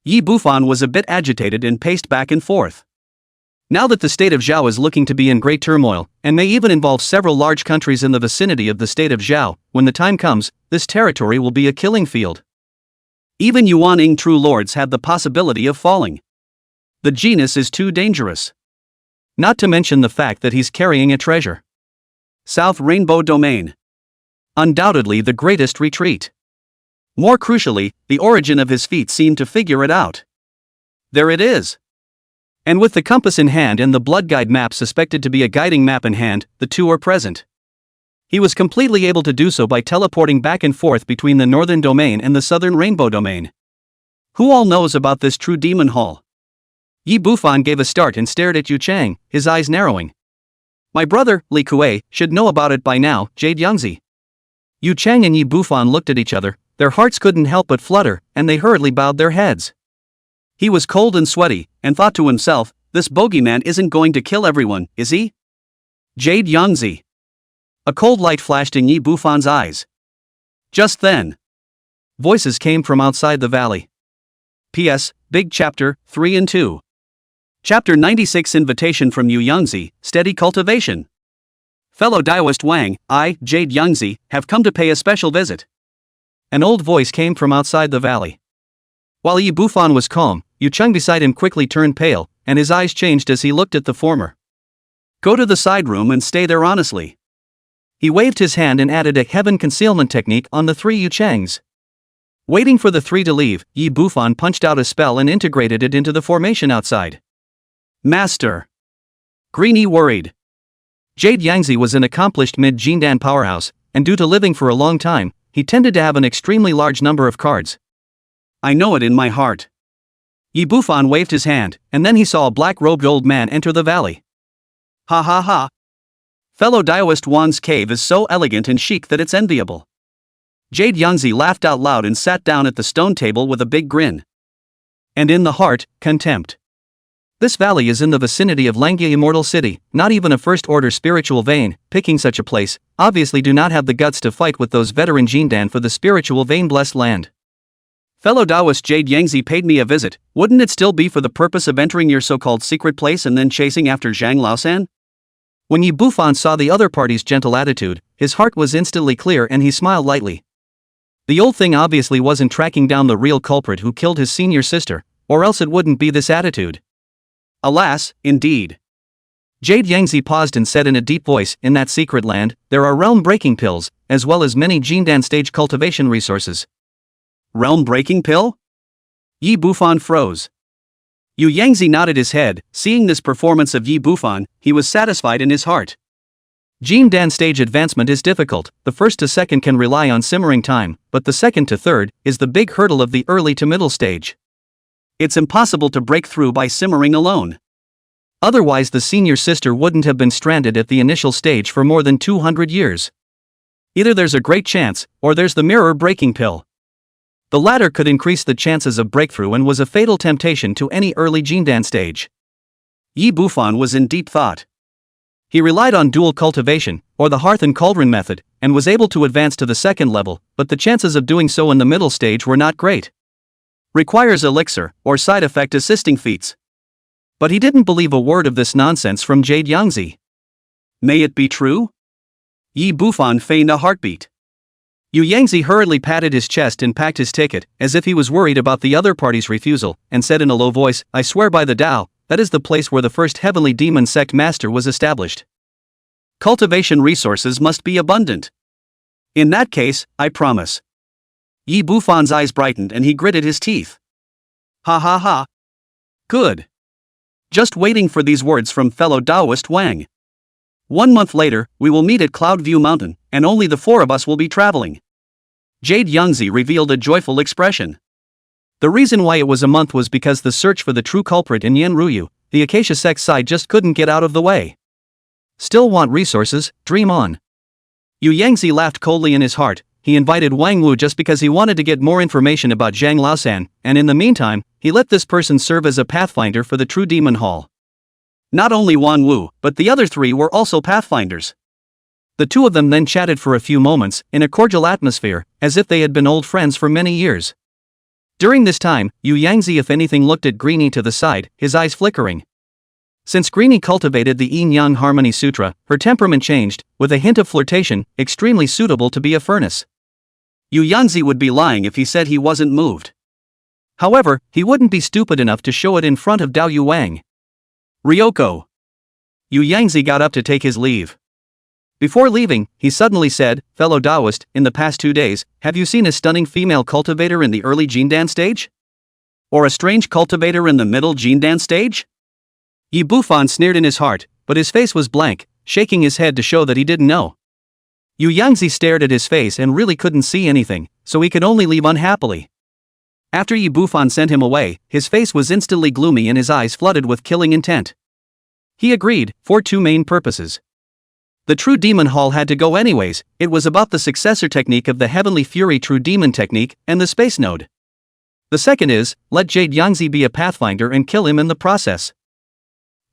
Yi Bufan was a bit agitated and paced back and forth. Now that the state of Zhao is looking to be in great turmoil, and may even involve several large countries in the vicinity of the state of Zhao, when the time comes, this territory will be a killing field. Even Yuan true lords have the possibility of falling. The genus is too dangerous. Not to mention the fact that he's carrying a treasure. South Rainbow Domain. Undoubtedly the greatest retreat. More crucially, the origin of his feat seemed to figure it out. There it is. And with the compass in hand and the blood guide map suspected to be a guiding map in hand, the two are present. He was completely able to do so by teleporting back and forth between the northern domain and the southern rainbow domain. Who all knows about this true demon hall? Yi Bufan gave a start and stared at Yu Cheng, his eyes narrowing. My brother, Li Kuei, should know about it by now, Jade Yangzi. Yu Cheng and Yi Bufan looked at each other, their hearts couldn't help but flutter, and they hurriedly bowed their heads. He was cold and sweaty, and thought to himself, this bogeyman isn't going to kill everyone, is he? Jade Yangzi. A cold light flashed in Yi Bufan's eyes. Just then, voices came from outside the valley. P.S. Big Chapter 3 and 2. Chapter 96 Invitation from Yu Yangzi, Steady Cultivation. Fellow Daoist Wang, I, Jade Youngzi, have come to pay a special visit. An old voice came from outside the valley. While Yi Bufan was calm, Yu Cheng beside him quickly turned pale, and his eyes changed as he looked at the former. Go to the side room and stay there honestly. He waved his hand and added a heaven concealment technique on the three Yu Chengs. Waiting for the three to leave, Yi Bufan punched out a spell and integrated it into the formation outside. Master. Greenie worried. Jade Yangzi was an accomplished mid-Jindan powerhouse, and due to living for a long time, he tended to have an extremely large number of cards. I know it in my heart. Yi Bufan waved his hand, and then he saw a black-robed old man enter the valley. Ha ha ha. Fellow Daoist Wan's cave is so elegant and chic that it's enviable. Jade Yangzi laughed out loud and sat down at the stone table with a big grin. And in the heart, contempt. This valley is in the vicinity of Langya Immortal City, not even a first-order spiritual vein, picking such a place, obviously do not have the guts to fight with those veteran Jindan for the spiritual vein-blessed land. Fellow Daoist Jade Yangzi paid me a visit, wouldn't it still be for the purpose of entering your so-called secret place and then chasing after Zhang Laosan? When Yi Bufan saw the other party's gentle attitude, his heart was instantly clear and he smiled lightly. The old thing obviously wasn't tracking down the real culprit who killed his senior sister, or else it wouldn't be this attitude. Alas, indeed. Jade Yangzi paused and said in a deep voice, in that secret land, there are realm-breaking pills, as well as many Jindan stage cultivation resources. Realm-breaking pill? Yi Bufan froze. Yu Yangzi nodded his head. Seeing this performance of Yi Bufan, he was satisfied in his heart. Jindan stage advancement is difficult, the first to second can rely on simmering time, but the second to third is the big hurdle of the early to middle stage. It's impossible to break through by simmering alone. Otherwise the senior sister wouldn't have been stranded at the initial stage for more than 200 years. Either there's a great chance, or there's the mirror breaking pill. The latter could increase the chances of breakthrough and was a fatal temptation to any early Jindan stage. Yi Bufan was in deep thought. He relied on dual cultivation, or the hearth and cauldron method, and was able to advance to the second level, but the chances of doing so in the middle stage were not great. Requires elixir, or side effect assisting feats. But he didn't believe a word of this nonsense from Jade Yangzi. May it be true? Yi Bufan feigned a heartbeat. Yu Yangzi hurriedly patted his chest and packed his ticket, as if he was worried about the other party's refusal, and said in a low voice, I swear by the Tao, that is the place where the first heavenly demon sect master was established. Cultivation resources must be abundant. In that case, I promise. Yi Bufan's eyes brightened and he gritted his teeth. Ha ha ha. Good. Just waiting for these words from fellow Daoist Wang. 1 month later, we will meet at Cloudview Mountain, and only the four of us will be traveling. Jade Yangzi revealed a joyful expression. The reason why it was a month was because the search for the true culprit in Yanruyu, the Acacia sect side just couldn't get out of the way. Still want resources, dream on. Yu Yangzi laughed coldly in his heart. He invited Wang Wu just because he wanted to get more information about Zhang Laosan, and in the meantime, he let this person serve as a pathfinder for the True Demon Hall. Not only Wan Wu, but the other three were also pathfinders. The two of them then chatted for a few moments, in a cordial atmosphere, as if they had been old friends for many years. During this time, Yu Yangzi if anything looked at Greenie to the side, his eyes flickering. Since Greenie cultivated the Yin-Yang Harmony Sutra, her temperament changed, with a hint of flirtation, extremely suitable to be a furnace. Yu Yangzi would be lying if he said he wasn't moved. However, he wouldn't be stupid enough to show it in front of Dao Yu Wang. Ryoko. Yu Yangzi got up to take his leave. Before leaving, he suddenly said, fellow Daoist, in the past 2 days, have you seen a stunning female cultivator in the early Jindan stage? Or a strange cultivator in the middle Jindan stage? Yi Bufan sneered in his heart, but his face was blank, shaking his head to show that he didn't know. Yu Yangzi stared at his face and really couldn't see anything, so he could only leave unhappily. After Yi Bufan sent him away, his face was instantly gloomy and his eyes flooded with killing intent. He agreed, for 2 main purposes. The True Demon Hall had to go anyways. It was about the successor technique of the Heavenly Fury True Demon technique, and the Space Node. The second is, let Jade Yangzi be a pathfinder and kill him in the process.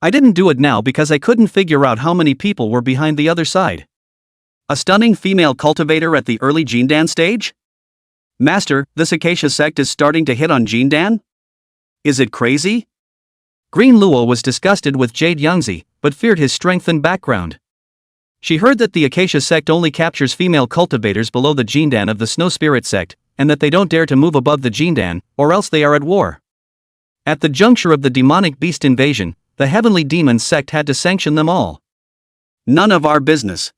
I didn't do it now because I couldn't figure out how many people were behind the other side. A stunning female cultivator at the early Jindan stage? Master, this Acacia sect is starting to hit on Jindan? Is it crazy? Green Luo was disgusted with Jade Yangzi, but feared his strength and background. She heard that the Acacia sect only captures female cultivators below the Jindan of the Snow Spirit sect, and that they don't dare to move above the Jindan, or else they are at war. At the juncture of the demonic beast invasion, the heavenly demon sect had to sanction them all. None of our business.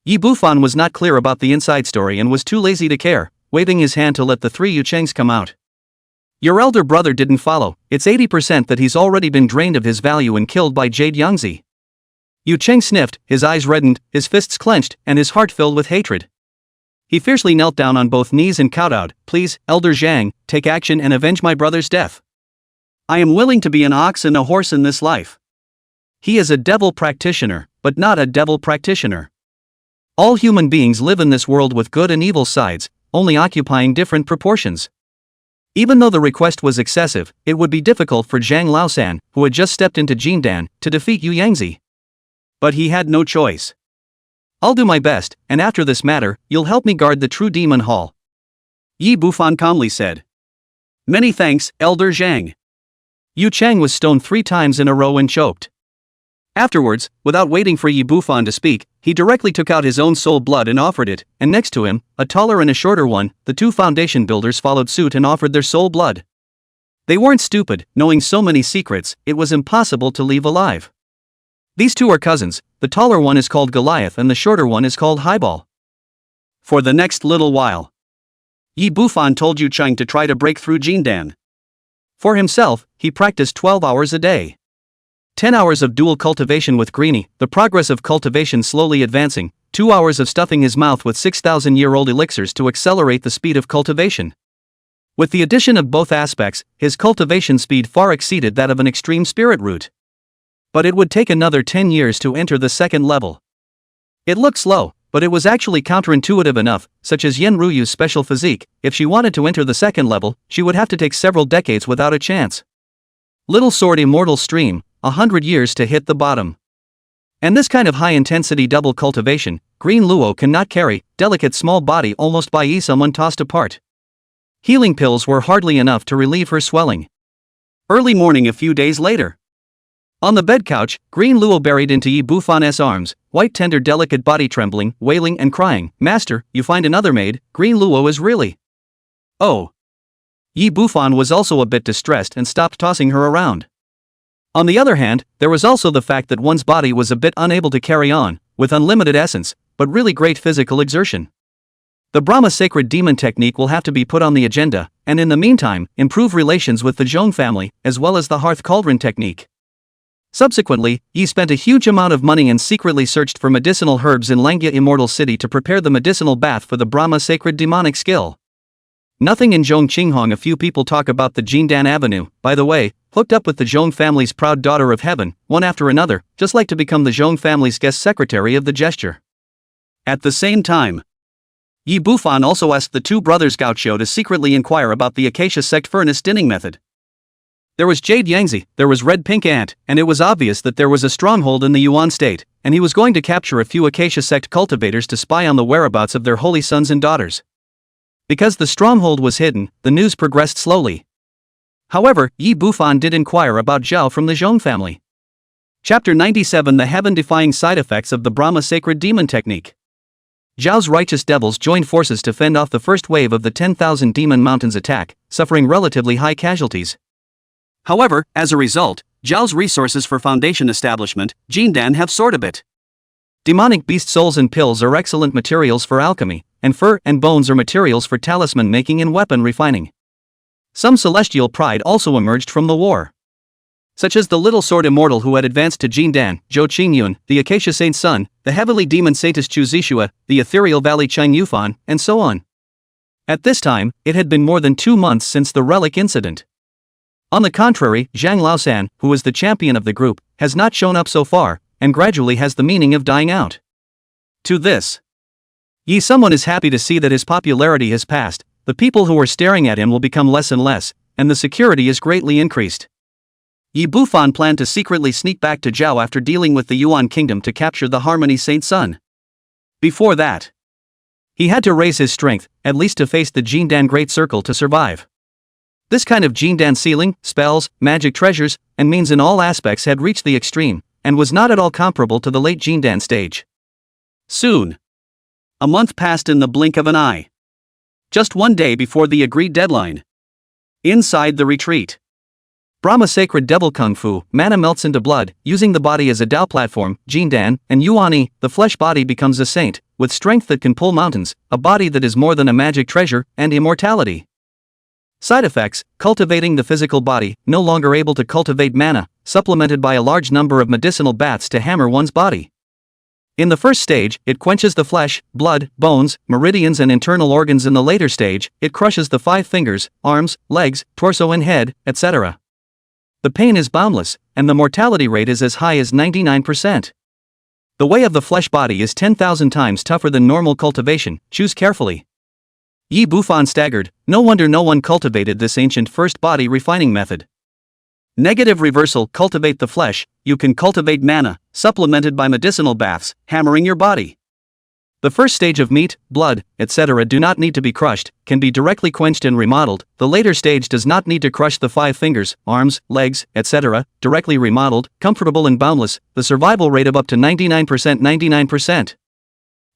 Yi Bufan was not clear about the inside story and was too lazy to care, waving his hand to let the three Yuchengs come out. Your elder brother didn't follow, it's 80% that he's already been drained of his value and killed by Jade Yangzi. Yu Cheng sniffed, his eyes reddened, his fists clenched, and his heart filled with hatred. He fiercely knelt down on both knees and kowtowed, please, Elder Zhang, take action and avenge my brother's death. I am willing to be an ox and a horse in this life. He is a devil practitioner, but not a devil practitioner. All human beings live in this world with good and evil sides, only occupying different proportions. Even though the request was excessive, it would be difficult for Zhang Laosan, who had just stepped into Jindan, to defeat Yu Yangzi. But he had no choice. I'll do my best, and after this matter, you'll help me guard the true demon hall. Yi Bufan calmly said. Many thanks, Elder Zhang. Yu Cheng was stoned 3 times in a row and choked. Afterwards, without waiting for Yi Bufan to speak, he directly took out his own soul blood and offered it, and next to him, a taller and a shorter one, the 2 foundation builders followed suit and offered their soul blood. They weren't stupid, knowing so many secrets, it was impossible to leave alive. These 2 are cousins, the taller one is called Goliath and the shorter one is called Highball. For the next little while, Yi Bufan told Yu Cheng to try to break through Jindan. For himself, he practiced 12 hours a day. 10 hours of dual cultivation with Greenie, the progress of cultivation slowly advancing, 2 hours of stuffing his mouth with 6,000-year-old elixirs to accelerate the speed of cultivation. With the addition of both aspects, his cultivation speed far exceeded that of an extreme spirit root. But it would take another 10 years to enter the second level. It looked slow, but it was actually counterintuitive enough, such as Yen Ruyu's special physique, if she wanted to enter the second level, she would have to take several decades without a chance. Little Sword Immortal Stream, 100 years to hit the bottom. And this kind of high-intensity double cultivation, Green Luo cannot carry, delicate small body almost by someone tossed apart. Healing pills were hardly enough to relieve her swelling. Early morning a few days later. On the bed couch, Green Luo buried into Yi Bufan's arms, white tender delicate body trembling, wailing and crying, Master, you find another maid, Green Luo is really... Oh. Yi Bufan was also a bit distressed and stopped tossing her around. On the other hand, there was also the fact that one's body was a bit unable to carry on, with unlimited essence, but really great physical exertion. The Brahma sacred demon technique will have to be put on the agenda, and in the meantime, improve relations with the Zhong family, as well as the hearth cauldron technique. Subsequently, Yi spent a huge amount of money and secretly searched for medicinal herbs in Langya Immortal City to prepare the medicinal bath for the Brahma sacred demonic skill. Nothing in Zhongqinghong. A few people talk about the Jindan Avenue, by the way, hooked up with the Zhong family's proud daughter of heaven, one after another, just like to become the Zhong family's guest secretary of the gesture. At the same time, Yi Bufan also asked the 2 brothers Gaucho to secretly inquire about the Acacia sect furnace dinning method. There was Jade Yangzi, there was Red Pink Ant, and it was obvious that there was a stronghold in the Yuan state, and he was going to capture a few Acacia sect cultivators to spy on the whereabouts of their holy sons and daughters. Because the stronghold was hidden, the news progressed slowly. However, Yi Bufan did inquire about Zhao from the Zhong family. Chapter 97: The heaven-defying side effects of the Brahma sacred demon technique. Zhao's righteous devils joined forces to fend off the first wave of the 10,000 Demon Mountains attack, suffering relatively high casualties. However, as a result, Zhao's resources for foundation establishment, Jindan, have soared a bit. Demonic beast souls and pills are excellent materials for alchemy, and fur and bones are materials for talisman making and weapon refining. Some celestial pride also emerged from the war. Such as the Little Sword Immortal who had advanced to Jindan, Zhou Qingyun, the Acacia Saint's son, the heavenly demon Satis Chu Zishua, the ethereal valley Cheng Yufan, and so on. At this time, it had been more than 2 months since the relic incident. On the contrary, Zhang Laosan, who was the champion of the group, has not shown up so far, and gradually has the meaning of dying out. To this, someone is happy to see that his popularity has passed, the people who are staring at him will become less and less, and the security is greatly increased. Yi Bufan planned to secretly sneak back to Zhao after dealing with the Yuan kingdom to capture the Harmony Saint Sun. Before that, he had to raise his strength, at least to face the Jindan Great Circle to survive. This kind of Jindan sealing, spells, magic treasures, and means in all aspects had reached the extreme, and was not at all comparable to the late Jindan stage. Soon. A month passed in the blink of an eye. Just one day before the agreed deadline. Inside the retreat. Brahma Sacred Devil Kung Fu, mana melts into blood, using the body as a Dao platform, Jindan, and Yuani, the flesh body becomes a saint, with strength that can pull mountains, a body that is more than a magic treasure, and immortality. Side effects: cultivating the physical body, no longer able to cultivate mana, supplemented by a large number of medicinal baths to hammer one's body. In the first stage, it quenches the flesh, blood, bones, meridians and internal organs. In the later stage, it crushes the 5 fingers, arms, legs, torso and head, etc. The pain is boundless, and the mortality rate is as high as 99%. The way of the flesh body is 10,000 times tougher than normal cultivation, choose carefully. Yi Bufan staggered, no wonder no one cultivated this ancient first body refining method. Negative reversal: cultivate the flesh, you can cultivate mana, supplemented by medicinal baths, hammering your body. The first stage of meat, blood, etc. do not need to be crushed, can be directly quenched and remodeled. The later stage does not need to crush the 5 fingers, arms, legs, etc., directly remodeled, comfortable and boundless, the survival rate of up to 99%. 99%.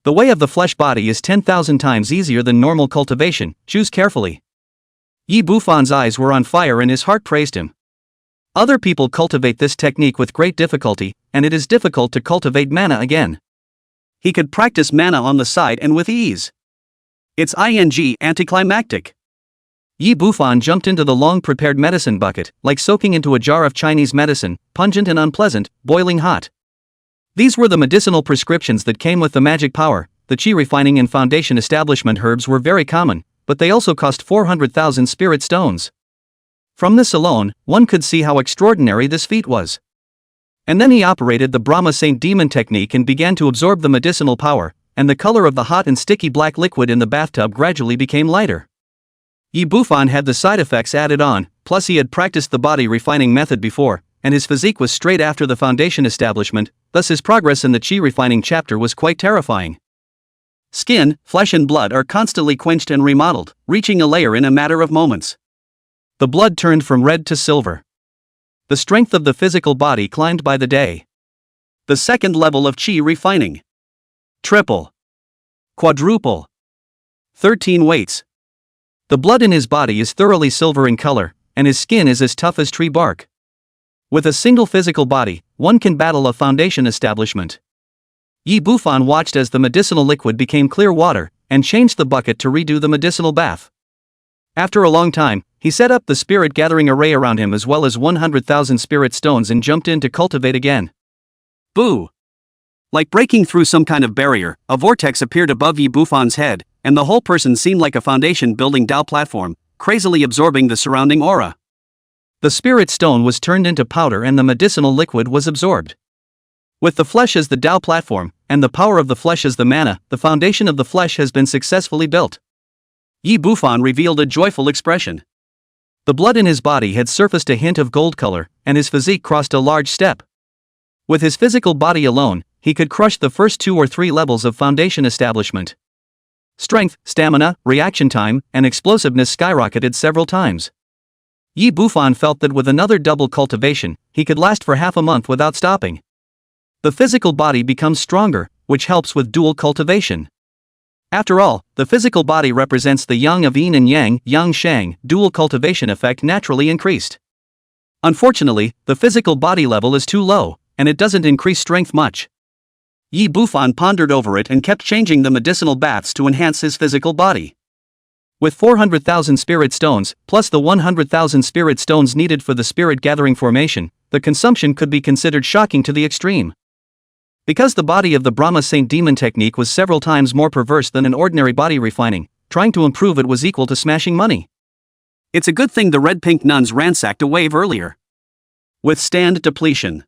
The way of the flesh body is 10,000 times easier than normal cultivation, choose carefully. Yi Bufan's eyes were on fire and his heart praised him. Other people cultivate this technique with great difficulty, and it is difficult to cultivate mana again. He could practice mana on the side and with ease. It's anticlimactic. Yi Bufan jumped into the long-prepared medicine bucket, like soaking into a jar of Chinese medicine, pungent and unpleasant, boiling hot. These were the medicinal prescriptions that came with the magic power. The qi refining and foundation establishment herbs were very common, but they also cost 400,000 spirit stones. From this alone, one could see how extraordinary this feat was. And then he operated the Brahma Saint Demon technique and began to absorb the medicinal power, and the color of the hot and sticky black liquid in the bathtub gradually became lighter. Yi Bufan had the side effects added on, plus he had practiced the body refining method before, and his physique was straight after the foundation establishment, thus his progress in the qi refining chapter was quite terrifying. Skin, flesh and blood are constantly quenched and remodeled, reaching a layer in a matter of moments. The blood turned from red to silver. The strength of the physical body climbed by the day. The second level of qi refining. Triple. Quadruple. 13 weights. The blood in his body is thoroughly silver in color, and his skin is as tough as tree bark. With a single physical body, one can battle a foundation establishment. Yi Bufan watched as the medicinal liquid became clear water, and changed the bucket to redo the medicinal bath. After a long time, he set up the spirit gathering array around him as well as 100,000 spirit stones and jumped in to cultivate again. Boo! Like breaking through some kind of barrier, a vortex appeared above Yi Bufan's head, and the whole person seemed like a foundation-building Dao platform, crazily absorbing the surrounding aura. The spirit stone was turned into powder and the medicinal liquid was absorbed. With the flesh as the Dao platform, and the power of the flesh as the mana, the foundation of the flesh has been successfully built. Yi Bufan revealed a joyful expression. The blood in his body had surfaced a hint of gold color, and his physique crossed a large step. With his physical body alone, he could crush the first 2 or 3 levels of foundation establishment. Strength, stamina, reaction time, and explosiveness skyrocketed several times. Yi Bufan felt that with another double cultivation, he could last for half a month without stopping. The physical body becomes stronger, which helps with dual cultivation. After all, the physical body represents the yang of yin and yang, yang-shang, dual cultivation effect naturally increased. Unfortunately, the physical body level is too low, and it doesn't increase strength much. Yi Bufan pondered over it and kept changing the medicinal baths to enhance his physical body. With 400,000 spirit stones, plus the 100,000 spirit stones needed for the spirit gathering formation, the consumption could be considered shocking to the extreme. Because the body of the Brahma Saint Demon technique was several times more perverse than an ordinary body refining, trying to improve it was equal to smashing money. It's a good thing the red-pink nuns ransacked a wave earlier. Withstand depletion.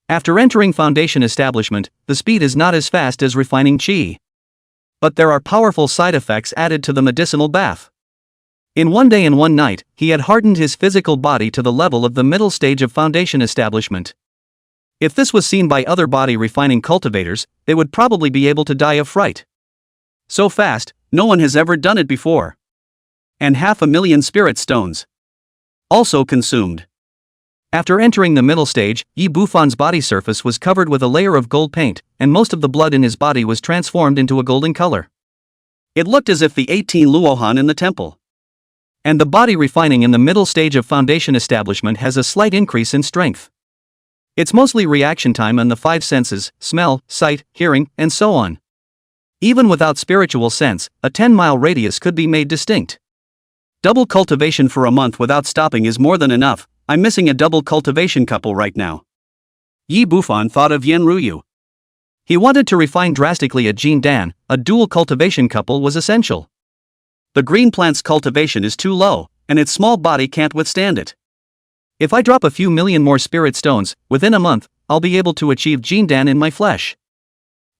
After entering foundation establishment, the speed is not as fast as refining qi. But there are powerful side effects added to the medicinal bath. In one day and one night, he had hardened his physical body to the level of the middle stage of foundation establishment. If this was seen by other body refining cultivators, they would probably be able to die of fright. So fast, no one has ever done it before. And 500,000 spirit stones. Also consumed. After entering the middle stage, Yi Bufan's body surface was covered with a layer of gold paint, and most of the blood in his body was transformed into a golden color. It looked as if the 18 Luohan in the temple. And the body refining in the middle stage of foundation establishment has a slight increase in strength. It's mostly reaction time on the 5 senses, smell, sight, hearing, and so on. Even without spiritual sense, a 10-mile radius could be made distinct. Double cultivation for a month without stopping is more than enough. I'm missing a double cultivation couple right now. Yi Bufan thought of Yen Ruyu. He wanted to refine drastically at Jin Dan. A dual cultivation couple was essential. The green plant's cultivation is too low, and its small body can't withstand it. If I drop a few million more spirit stones, within a month, I'll be able to achieve Jin Dan in my flesh.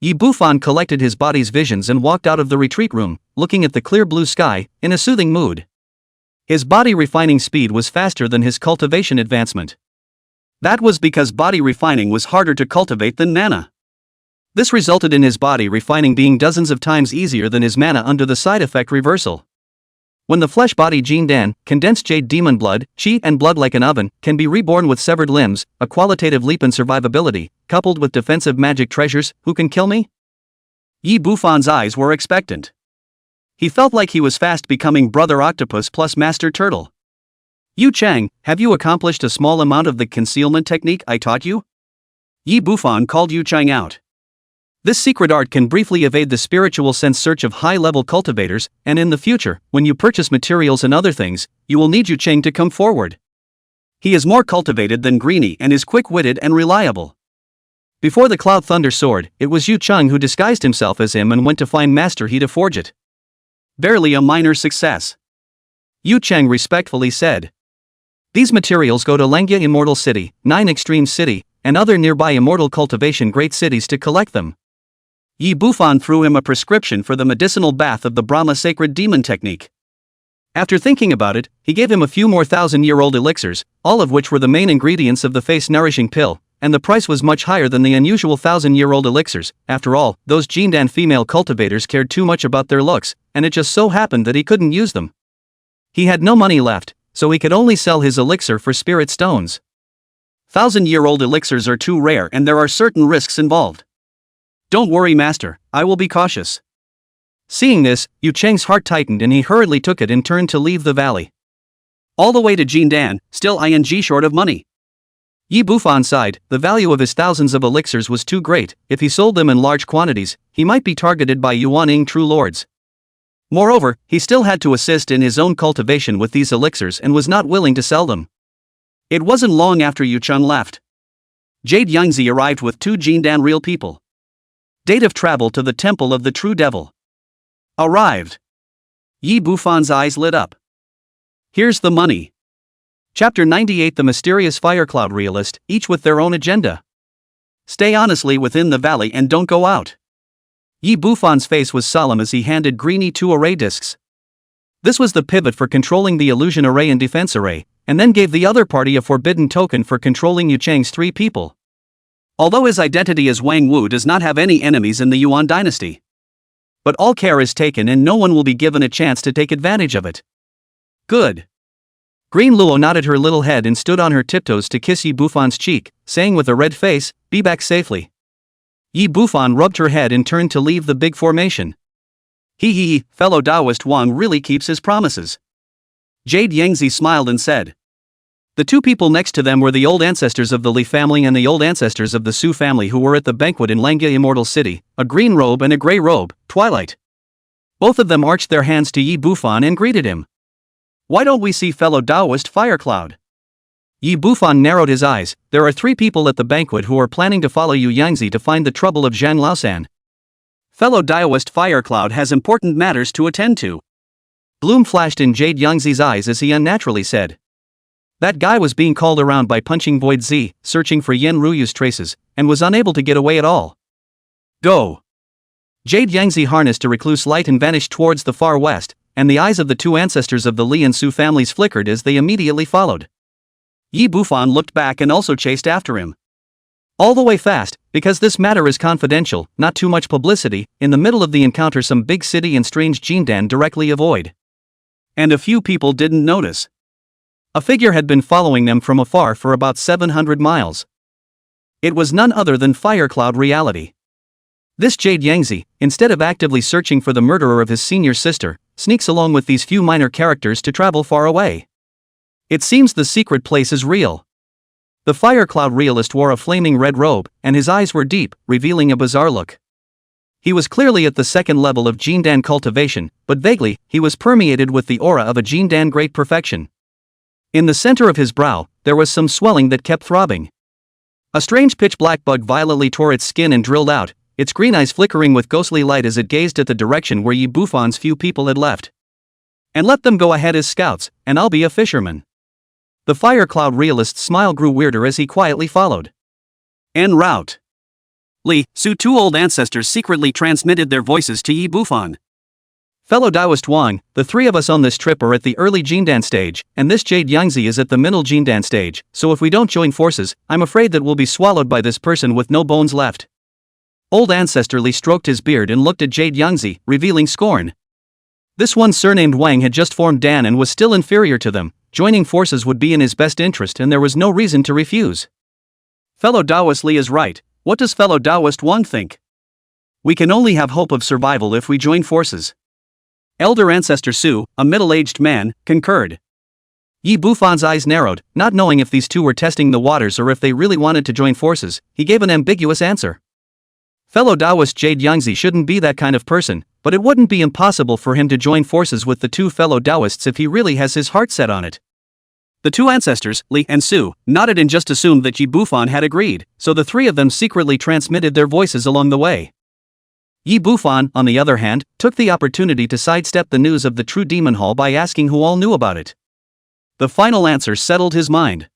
Yi Bufan collected his body's visions and walked out of the retreat room, looking at the clear blue sky, in a soothing mood. His body refining speed was faster than his cultivation advancement. That was because body refining was harder to cultivate than mana. This resulted in his body refining being dozens of times easier than his mana under the side effect reversal. When the flesh body Jin Dan, condensed jade demon blood, chi and blood like an oven, can be reborn with severed limbs, a qualitative leap in survivability, coupled with defensive magic treasures, who can kill me? Yi Bufan's eyes were expectant. He felt like he was fast becoming Brother Octopus plus Master Turtle. Yu Chang, have you accomplished a small amount of the concealment technique I taught you? Yi Bufan called Yu Chang out. This secret art can briefly evade the spiritual sense search of high-level cultivators, and in the future, when you purchase materials and other things, you will need Yu Chang to come forward. He is more cultivated than Greeny and is quick-witted and reliable. Before the Cloud Thunder Sword, it was Yu Chang who disguised himself as him and went to find Master He to forge it. Barely a minor success. Yu Chang respectfully said. These materials go to Lengya Immortal City, 9 Extreme City, and other nearby immortal cultivation great cities to collect them. Yi Bufan threw him a prescription for the medicinal bath of the Brahma Sacred Demon technique. After thinking about it, he gave him a few more 1,000-year-old elixirs, all of which were the main ingredients of the face-nourishing pill, and the price was much higher than the unusual 1,000-year-old elixirs. After all, those Jindan female cultivators cared too much about their looks, and it just so happened that he couldn't use them. He had no money left, so he could only sell his elixir for spirit stones. 1,000-year-old elixirs are too rare and there are certain risks involved. Don't worry, Master, I will be cautious. Seeing this, Yu Chang's heart tightened and he hurriedly took it and turned to leave the valley. All the way to Jin Dan, still ing short of money. Yi Bufan sighed. The value of his thousands of elixirs was too great. If he sold them in large quantities, he might be targeted by Yuan-ing true lords. Moreover, he still had to assist in his own cultivation with these elixirs and was not willing to sell them. It wasn't long after Yu Chang left. Jade Yangzi arrived with 2 Jindan real people. Date of travel to the Temple of the True Devil. Arrived. Yi Bufan's eyes lit up. Here's the money. Chapter 98. The Mysterious Firecloud Realist, each with their own agenda. Stay honestly within the valley and don't go out. Yi Bufan's face was solemn as he handed Greeny 2 array discs. This was the pivot for controlling the illusion array and defense array, and then gave the other party a forbidden token for controlling Yu Chang's 3 people. Although his identity as Wang Wu does not have any enemies in the Yuan dynasty. But all care is taken and no one will be given a chance to take advantage of it. Good. Green Luo nodded her little head and stood on her tiptoes to kiss Yi Bufan's cheek, saying with a red face, "Be back safely." Yi Bufan rubbed her head and turned to leave the big formation. Hee, fellow Taoist Wang really keeps his promises. Jade Yangzi smiled and said. The 2 people next to them were the old ancestors of the Li family and the old ancestors of the Su family who were at the banquet in Lengya Immortal City, a green robe and a grey robe, Twilight. Both of them arched their hands to Yi Bufan and greeted him. Why don't we see fellow Taoist Firecloud? Yi Bufan narrowed his eyes. There are 3 people at the banquet who are planning to follow Yu Yangzi to find the trouble of Zhang Laosan. Fellow Taoist Firecloud has important matters to attend to. Bloom flashed in Jade Yangzi's eyes as he unnaturally said. That guy was being called around by Punching Void Z, searching for Yen Ruyu's traces, and was unable to get away at all. Go! Jade Yangzi harnessed a recluse light and vanished towards the far west, and the eyes of the 2 ancestors of the Li and Su families flickered as they immediately followed. Yi Bufan looked back and also chased after him. All the way fast, because this matter is confidential, not too much publicity. In the middle of the encounter some big city and strange Jindan directly avoid. And a few people didn't notice. A figure had been following them from afar for about 700 miles. It was none other than Firecloud Reality. This Jade Yangzi, instead of actively searching for the murderer of his senior sister, sneaks along with these few minor characters to travel far away. It seems the secret place is real. The Firecloud realist wore a flaming red robe, and his eyes were deep, revealing a bizarre look. He was clearly at the second level of Jindan cultivation, but vaguely, he was permeated with the aura of a Jindan great perfection. In the center of his brow, there was some swelling that kept throbbing. A strange pitch-black bug violently tore its skin and drilled out, its green eyes flickering with ghostly light as it gazed at the direction where Yi Bufan's few people had left. And let them go ahead as scouts, and I'll be a fisherman. The Firecloud realist's smile grew weirder as he quietly followed. En route. Li, Su, two old ancestors secretly transmitted their voices to Yi Bufan. Fellow Taoist Wang, the three of us on this trip are at the early Jindan stage, and this Jade Yangzi is at the middle Jindan stage, so if we don't join forces, I'm afraid that we'll be swallowed by this person with no bones left. Old Ancestor Li stroked his beard and looked at Jade Yangzi, revealing scorn. This one surnamed Wang had just formed Dan and was still inferior to them. Joining forces would be in his best interest and there was no reason to refuse. Fellow Taoist Li is right. What does fellow Taoist Wang think? We can only have hope of survival if we join forces. Elder Ancestor Su, a middle-aged man, concurred. Yi Bufan's eyes narrowed, not knowing if these two were testing the waters or if they really wanted to join forces. He gave an ambiguous answer. Fellow Taoist Jade Yangzi shouldn't be that kind of person, but it wouldn't be impossible for him to join forces with the two fellow Taoists if he really has his heart set on it. The two ancestors, Li and Su, nodded and just assumed that Yi Bufan had agreed, so the three of them secretly transmitted their voices along the way. Yi Bufan, on the other hand, took the opportunity to sidestep the news of the true demon hall by asking who all knew about it. The final answer settled his mind.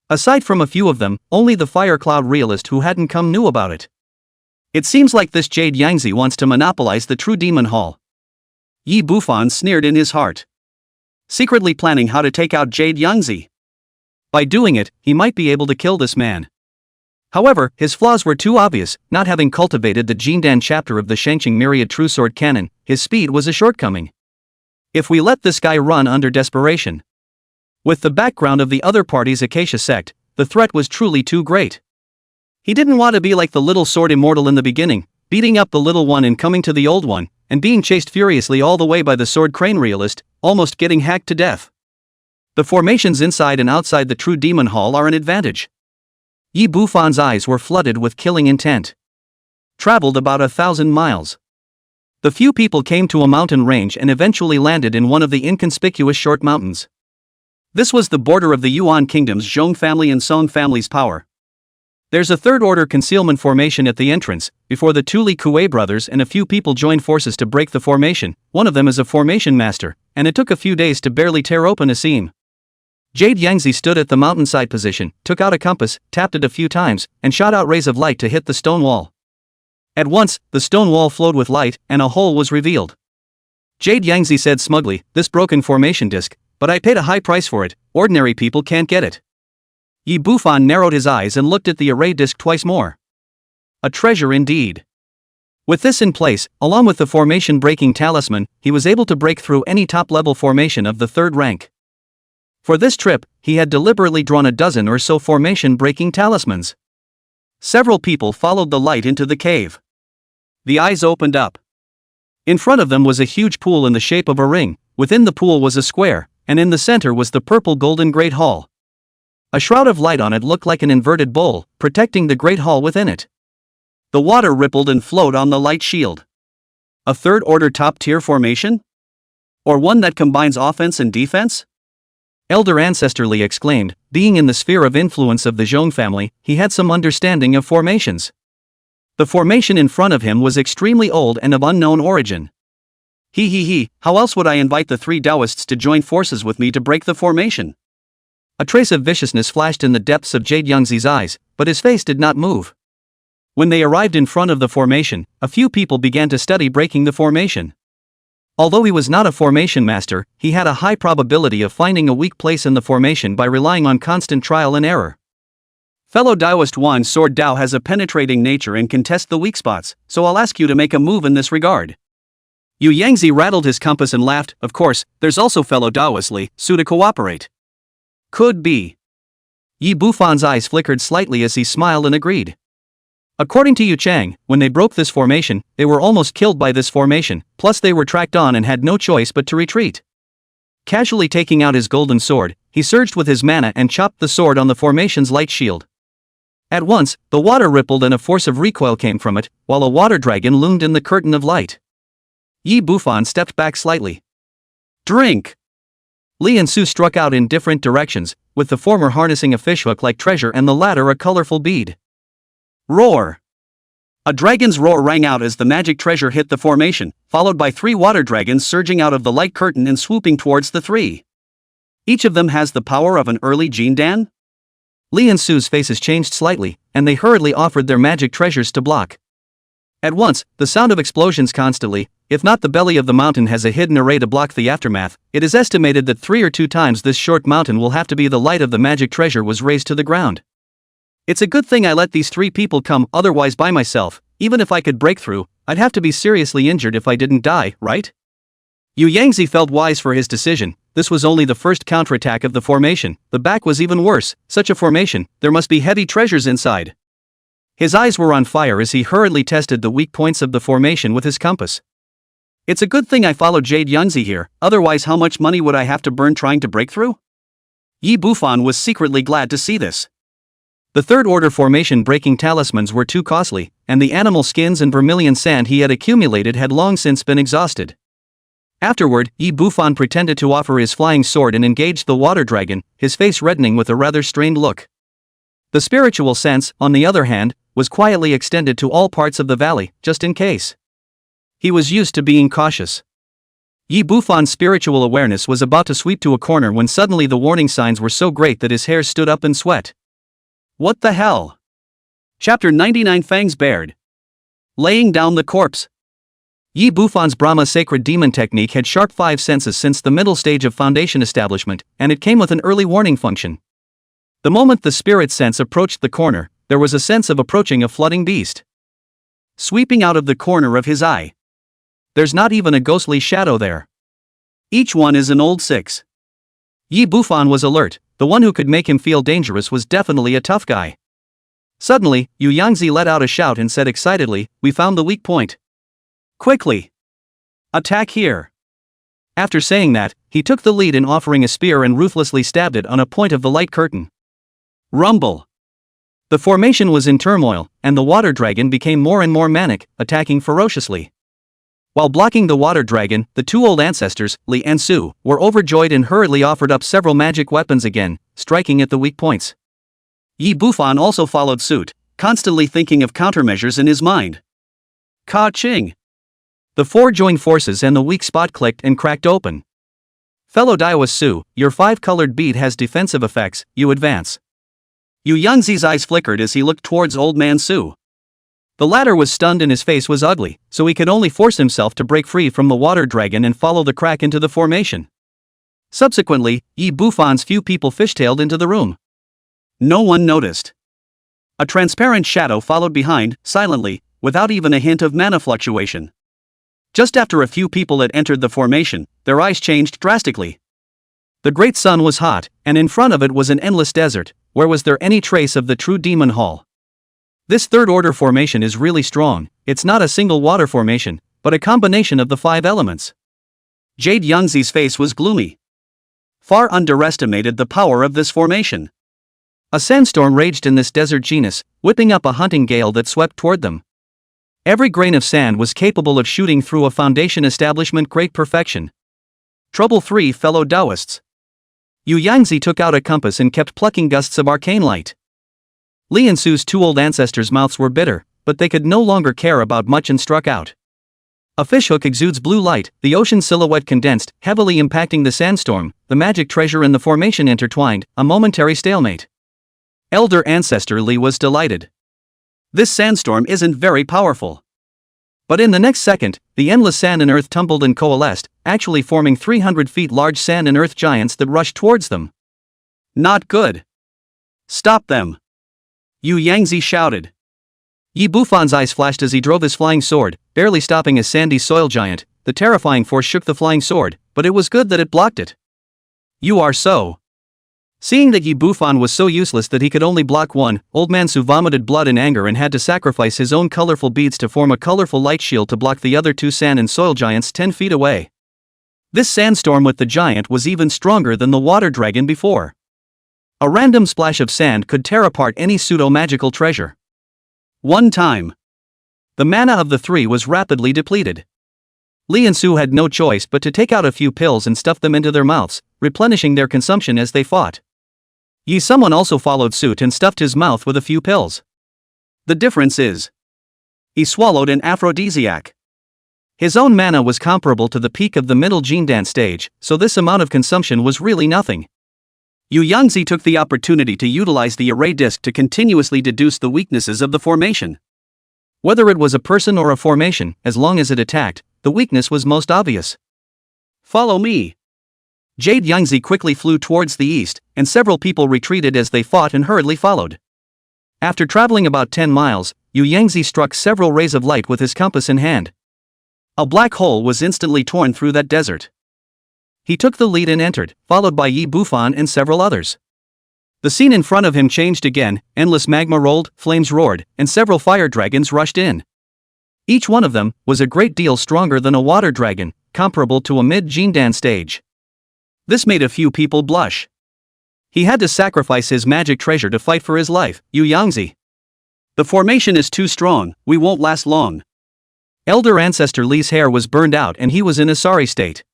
Aside from a few of them, only the Firecloud realist who hadn't come knew about it. It seems like this Jade Yangzi wants to monopolize the true demon hall. Yi Bufan sneered in his heart. Secretly planning how to take out Jade Yangzi. By doing it, he might be able to kill this man. However, his flaws were too obvious, not having cultivated the Jindan chapter of the Shangqing Myriad True Sword Canon, his speed was a shortcoming. If we let this guy run under desperation. With the background of the other party's Acacia sect, the threat was truly too great. He didn't want to be like the little sword immortal in the beginning, beating up the little one and coming to the old one, and being chased furiously all the way by the sword crane realist, almost getting hacked to death. The formations inside and outside the true demon hall are an advantage. Yi Bufan's eyes were flooded with killing intent. Traveled about 1,000 miles. The few people came to a mountain range and eventually landed in one of the inconspicuous short mountains. This was the border of the Yuan kingdom's Zhong family and Song family's power. There's a third-order concealment formation at the entrance, before the two Li Kuei brothers and a few people joined forces to break the formation. One of them is a formation master, and it took a few days to barely tear open a seam. Jade Yangzi stood at the mountainside position, took out a compass, tapped it a few times, and shot out rays of light to hit the stone wall. At once, the stone wall flowed with light, and a hole was revealed. Jade Yangzi said smugly, "This broken formation disc, but I paid a high price for it, ordinary people can't get it." Yi Bufan narrowed his eyes and looked at the array disc twice more. A treasure indeed. With this in place, along with the formation-breaking talisman, he was able to break through any top-level formation of the third rank. For this trip, he had deliberately drawn a dozen or so formation-breaking talismans. Several people followed the light into the cave. The eyes opened up. In front of them was a huge pool in the shape of a ring, within the pool was a square, and in the center was the purple golden Great Hall. A shroud of light on it looked like an inverted bowl, protecting the Great Hall within it. The water rippled and flowed on the light shield. A third-order top-tier formation? Or one that combines offense and defense? Elder Ancestor Li exclaimed. Being in the sphere of influence of the Zhong family, he had some understanding of formations. The formation in front of him was extremely old and of unknown origin. How else would I invite the three Taoists to join forces with me to break the formation? A trace of viciousness flashed in the depths of Jade Yangzi's eyes, but his face did not move. When they arrived in front of the formation, a few people began to study breaking the formation. Although he was not a formation master, he had a high probability of finding a weak place in the formation by relying on constant trial and error. Fellow Taoist Wan's sword Dao has a penetrating nature and can test the weak spots, so I'll ask you to make a move in this regard. Yu Yangzi rattled his compass and laughed. Of course, there's also fellow Taoist Li, Su to cooperate. Could be. Yi Bufan's eyes flickered slightly as he smiled and agreed. According to Yu Chang, when they broke this formation, they were almost killed by this formation, plus they were tracked on and had no choice but to retreat. Casually taking out his golden sword, he surged with his mana and chopped the sword on the formation's light shield. At once, the water rippled and a force of recoil came from it, while a water dragon loomed in the curtain of light. Yi Bufan stepped back slightly. Drink! Li and Su struck out in different directions, with the former harnessing a fishhook-like treasure and the latter a colorful bead. Roar! A dragon's roar rang out as the magic treasure hit the formation, followed by 3 water dragons surging out of the light curtain and swooping towards the 3. Each of them has the power of an early Jindan? Li and Su's faces changed slightly, and they hurriedly offered their magic treasures to block. At once, the sound of explosions constantly, if not the belly of the mountain has a hidden array to block the aftermath, it is estimated that 3 or 2 times this short mountain will have to be the light of the magic treasure was raised to the ground. It's a good thing I let these 3 people come, otherwise by myself, even if I could break through, I'd have to be seriously injured if I didn't die, right? Yu Yangzi felt wise for his decision. This was only the first counterattack of the formation, the back was even worse. Such a formation, there must be heavy treasures inside. His eyes were on fire as he hurriedly tested the weak points of the formation with his compass. It's a good thing I followed Jade Yunzi here, otherwise how much money would I have to burn trying to break through? Yi Bufan was secretly glad to see this. The third order formation breaking talismans were too costly, and the animal skins and vermilion sand he had accumulated had long since been exhausted. Afterward, Yi Bufan pretended to offer his flying sword and engaged the water dragon, his face reddening with a rather strained look. The spiritual sense, on the other hand, was quietly extended to all parts of the valley, just in case. He was used to being cautious. Yi Bufan's spiritual awareness was about to sweep to a corner when suddenly the warning signs were so great that his hair stood up in sweat. What the hell? Chapter 99 Fangs Bared. Laying down the corpse. Yi Bufan's Brahma sacred demon technique had sharp 5 senses since the middle stage of foundation establishment, and it came with an early warning function. The moment the spirit sense approached the corner, there was a sense of approaching a flooding beast. Sweeping out of the corner of his eye. There's not even a ghostly shadow there. Each one is an old 6. Yi Bufan was alert. The one who could make him feel dangerous was definitely a tough guy. Suddenly, Yu Yangzi let out a shout and said excitedly, "We found the weak point. Quickly! Attack here!" After saying that, he took the lead in offering a spear and ruthlessly stabbed it on a point of the light curtain. Rumble! The formation was in turmoil, and the water dragon became more and more manic, attacking ferociously. While blocking the water dragon, the 2 old ancestors, Li and Su, were overjoyed and hurriedly offered up several magic weapons again, striking at the weak points. Yi Bufan also followed suit, constantly thinking of countermeasures in his mind. Ka-ching! The 4 joined forces and the weak spot clicked and cracked open. Fellow Daoist Su, your 5-colored bead has defensive effects, you advance. Yu Yangzi's eyes flickered as he looked towards Old Man Su. The latter was stunned and his face was ugly, so he could only force himself to break free from the water dragon and follow the crack into the formation. Subsequently, Yi Bufan's few people fishtailed into the room. No one noticed. A transparent shadow followed behind, silently, without even a hint of mana fluctuation. Just after a few people had entered the formation, their eyes changed drastically. The great sun was hot, and in front of it was an endless desert. Where was there any trace of the true demon hall? This third order formation is really strong. It's not a single water formation, but a combination of the 5 elements. Jade Yangzi's face was gloomy. Far underestimated the power of this formation. A sandstorm raged in this desert genus, whipping up a hunting gale that swept toward them. Every grain of sand was capable of shooting through a foundation establishment great perfection. Trouble 3 fellow Taoists. Yu Yangzi took out a compass and kept plucking gusts of arcane light. Li and Su's 2 old ancestors' mouths were bitter, but they could no longer care about much and struck out. A fishhook exudes blue light, the ocean silhouette condensed, heavily impacting the sandstorm, the magic treasure and the formation intertwined, a momentary stalemate. Elder Ancestor Li was delighted. This sandstorm isn't very powerful. But in the next second, the endless sand and earth tumbled and coalesced, actually forming 300 feet large sand and earth giants that rushed towards them. Not good. Stop them! Yu Yangzi shouted. Yi Bufan's eyes flashed as he drove his flying sword, barely stopping a sandy soil giant. The terrifying force shook the flying sword, but it was good that it blocked it. You are so Seeing that Yi Bufan was so useless that he could only block one, Old Man Su vomited blood in anger and had to sacrifice his own colorful beads to form a colorful light shield to block the other two sand and soil giants 10 feet away. This sandstorm with the giant was even stronger than the water dragon before. A random splash of sand could tear apart any pseudo-magical treasure. One time, the mana of the three was rapidly depleted. Li and Su had no choice but to take out a few pills and stuff them into their mouths, replenishing their consumption as they fought. Yi someone also followed suit and stuffed his mouth with a few pills. The difference is, he swallowed an aphrodisiac. His own mana was comparable to the peak of the middle Jin dance stage, so this amount of consumption was really nothing. Yu Yangzi took the opportunity to utilize the array disc to continuously deduce the weaknesses of the formation. Whether it was a person or a formation, as long as it attacked, the weakness was most obvious. Follow me. Jade Yangzi quickly flew towards the east, and several people retreated as they fought and hurriedly followed. After traveling about 10 miles, Yu Yangzi struck several rays of light with his compass in hand. A black hole was instantly torn through that desert. He took the lead and entered, followed by Yi Bufan and several others. The scene in front of him changed again, endless magma rolled, flames roared, and several fire dragons rushed in. Each one of them was a great deal stronger than a water dragon, comparable to a mid-Jindan stage. This made a few people blush. He had to sacrifice his magic treasure to fight for his life. Yu Yangzi. The formation is too strong, we won't last long. Elder Ancestor Li's hair was burned out and he was in a sorry state.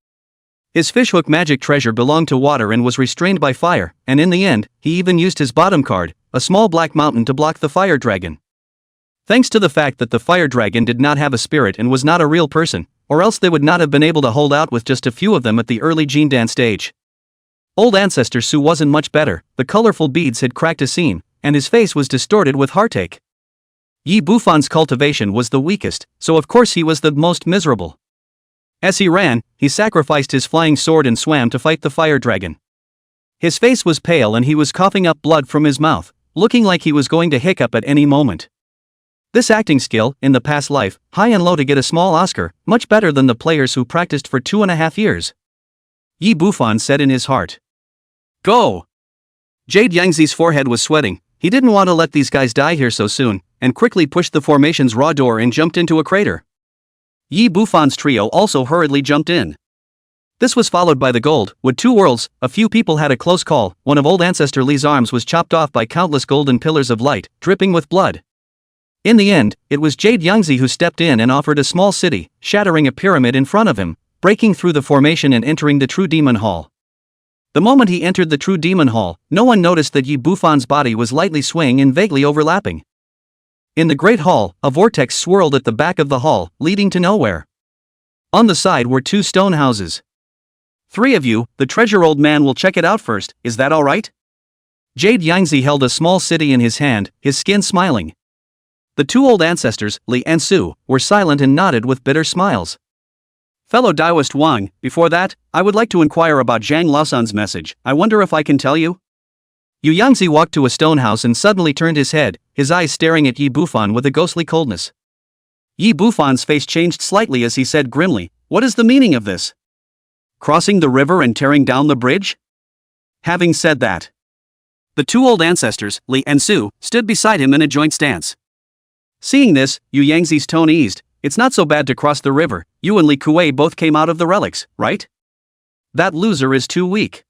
His fishhook magic treasure belonged to water and was restrained by fire, and in the end, he even used his bottom card, a small black mountain, to block the fire dragon. Thanks to the fact that the fire dragon did not have a spirit and was not a real person, or else they would not have been able to hold out with just a few of them at the early Jindan stage. Old Ancestor Su wasn't much better, the colorful beads had cracked a seam, and his face was distorted with heartache. Yi Bufan's cultivation was the weakest, so of course he was the most miserable. As he ran, he sacrificed his flying sword and swam to fight the fire dragon. His face was pale and he was coughing up blood from his mouth, looking like he was going to hiccup at any moment. This acting skill, in the past life, high and low to get a small Oscar, much better than the players who practiced for 2.5 years. Yi Bufan said in his heart. Go! Jade Yangzi's forehead was sweating, he didn't want to let these guys die here so soon, and quickly pushed the formation's raw door and jumped into a crater. Yi Bufan's trio also hurriedly jumped in. This was followed by the gold, with 2 worlds. A few people had a close call. One of Old Ancestor Li's arms was chopped off by countless golden pillars of light, dripping with blood. In the end, it was Jade Yangzi who stepped in and offered a small city, shattering a pyramid in front of him, breaking through the formation and entering the True Demon Hall. The moment he entered the True Demon Hall, no one noticed that Yi Bufan's body was lightly swaying and vaguely overlapping. In the Great Hall, a vortex swirled at the back of the hall, leading to nowhere. On the side were 2 stone houses. 3 of you, the treasure old man will check it out first, is that alright? Jade Yangzi held a small city in his hand, his skin smiling. The 2 old ancestors, Li and Su, were silent and nodded with bitter smiles. Fellow Daoist Wang, before that, I would like to inquire about Zhang Laosan's message. I wonder if I can tell you? Yu Yangzi walked to a stone house and suddenly turned his head, his eyes staring at Yi Bufan with a ghostly coldness. Yi Bufan's face changed slightly as he said grimly, what is the meaning of this? Crossing the river and tearing down the bridge? Having said that, the 2 old ancestors, Li and Su, stood beside him in a joint stance. Seeing this, Yu Yangzi's tone eased. It's not so bad to cross the river, you and Li Kuei both came out of the relics, right? That loser is too weak.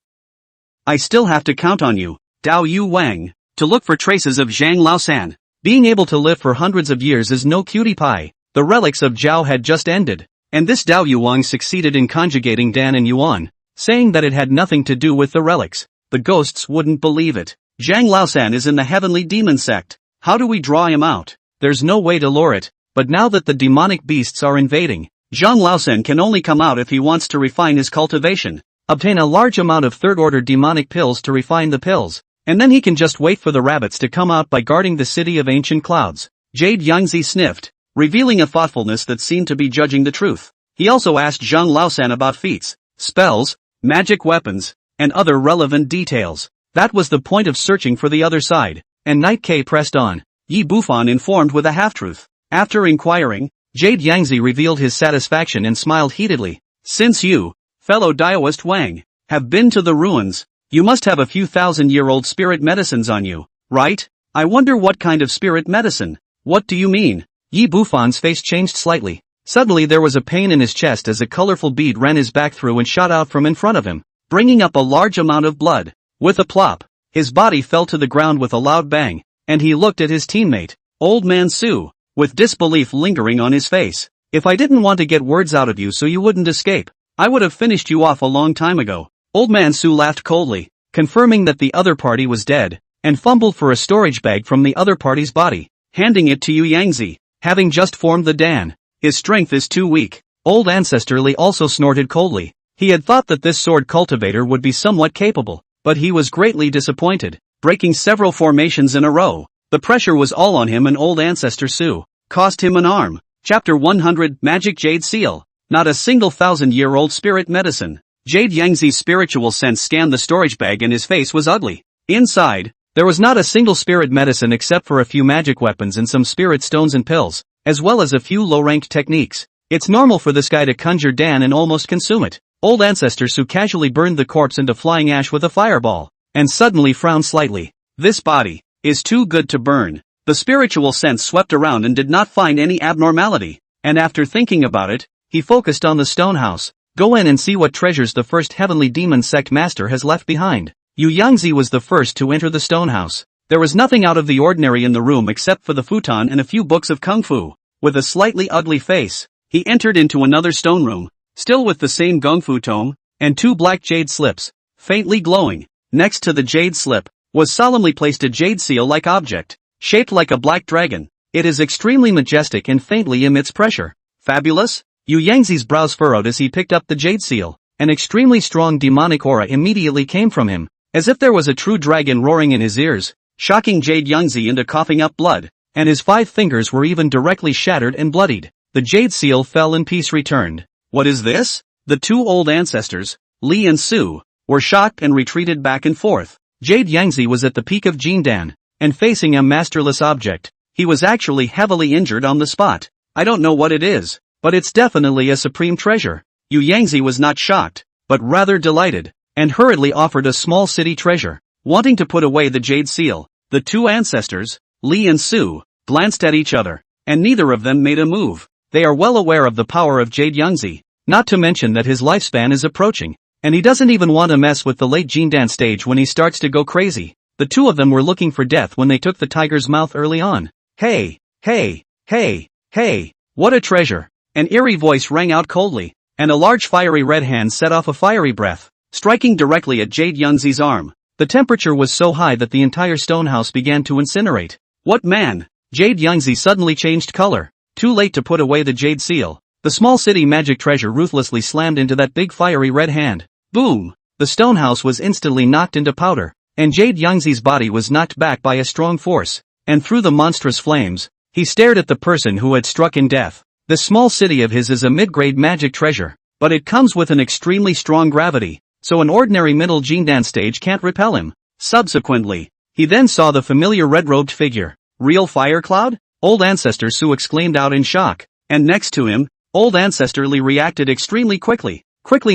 I still have to count on you, Dao Yu Wang, to look for traces of Zhang Laosan. Being able to live for hundreds of years is no cutie pie. The relics of Zhao had just ended, and this Dao Yu Wang succeeded in conjugating Dan and Yuan, saying that it had nothing to do with the relics. The ghosts wouldn't believe it. Zhang Laosan is in the heavenly demon sect. How do we draw him out? There's no way to lure it, but now that the demonic beasts are invading, Zhang Laosan can only come out if he wants to refine his cultivation, obtain a large amount of third-order demonic pills to refine the pills, and then he can just wait for the rabbits to come out by guarding the city of ancient clouds. Jade Yangzi sniffed, revealing a thoughtfulness that seemed to be judging the truth. He also asked Zhang Laosan about feats, spells, magic weapons, and other relevant details. That was the point of searching for the other side, and Night K pressed on. Yi Bufan informed with a half-truth. After inquiring, Jade Yangzi revealed his satisfaction and smiled heatedly. Since you, fellow Daoist Wang, have been to the ruins, You must have a few thousand-year-old spirit medicines on you, right? I wonder what kind of spirit medicine. What do you mean? Yi Bufan's face changed slightly. Suddenly there was a pain in his chest as a colorful bead ran his back through and shot out from in front of him, bringing up a large amount of blood. With a plop, his body fell to the ground with a loud bang, and he looked at his teammate, Old Man Su, with disbelief lingering on his face. If I didn't want to get words out of you so you wouldn't escape, I would have finished you off a long time ago. Old Man Su laughed coldly, confirming that the other party was dead, and fumbled for a storage bag from the other party's body, handing it to Yu Yangzi, having just formed the Dan. His strength is too weak. Old Ancestor Li also snorted coldly. He had thought that this sword cultivator would be somewhat capable, but he was greatly disappointed, breaking several formations in a row. The pressure was all on him, and Old Ancestor Su cost him an arm. Chapter 100 Magic Jade Seal. Not a single thousand-year-old spirit medicine. Jade Yangzi's spiritual sense scanned the storage bag and his face was ugly. Inside, there was not a single spirit medicine except for a few magic weapons and some spirit stones and pills, as well as a few low-ranked techniques. It's normal for this guy to conjure Dan and almost consume it. Old Ancestor Su casually burned the corpse into flying ash with a fireball, and suddenly frowned slightly. This body is too good to burn. The spiritual sense swept around and did not find any abnormality, and after thinking about it, he focused on the stone house. Go in and see what treasures the first heavenly demon sect master has left behind. Yu Yangzi was the first to enter the stone house. There was nothing out of the ordinary in the room except for the futon and a few books of kung fu. With a slightly ugly face, he entered into another stone room, still with the same kung fu tome, and two black jade slips, faintly glowing. Next to the jade slip, was solemnly placed a jade seal-like object, shaped like a black dragon. It is extremely majestic and faintly emits pressure. Fabulous? Yu Yangzi's brows furrowed as he picked up the jade seal. An extremely strong demonic aura immediately came from him, as if there was a true dragon roaring in his ears, shocking Jade Yangzi into coughing up blood, and his 5 fingers were even directly shattered and bloodied. The jade seal fell and peace returned. What is this? The two old ancestors, Li and Su, were shocked and retreated back and forth. Jade Yangzi was at the peak of Jindan, and facing a masterless object. He was actually heavily injured on the spot. I don't know what it is, but it's definitely a supreme treasure. Yu Yangzi was not shocked, but rather delighted, and hurriedly offered a small city treasure, wanting to put away the jade seal. The two ancestors, Li and Su, glanced at each other, and neither of them made a move. They are well aware of the power of Jade Yangzi, not to mention that his lifespan is approaching, and he doesn't even want to mess with the late Jindan stage when he starts to go crazy. The two of them were looking for death when they took the tiger's mouth early on. Hey, hey, hey, hey, what a treasure! An eerie voice rang out coldly, and a large fiery red hand set off a fiery breath, striking directly at Jade Yangzi's arm. The temperature was so high that the entire stone house began to incinerate. What man? Jade Yangzi suddenly changed color. Too late to put away the jade seal. The small city magic treasure ruthlessly slammed into that big fiery red hand. Boom! The stone house was instantly knocked into powder, and Jade Yangzi's body was knocked back by a strong force, and through the monstrous flames, he stared at the person who had struck in death. This small city of his is a mid-grade magic treasure, but it comes with an extremely strong gravity, so an ordinary middle Jindan stage can't repel him. Subsequently, he then saw the familiar red-robed figure. Real Fire Cloud? Old Ancestor Su exclaimed out in shock, and next to him, Old Ancestor Li reacted extremely quickly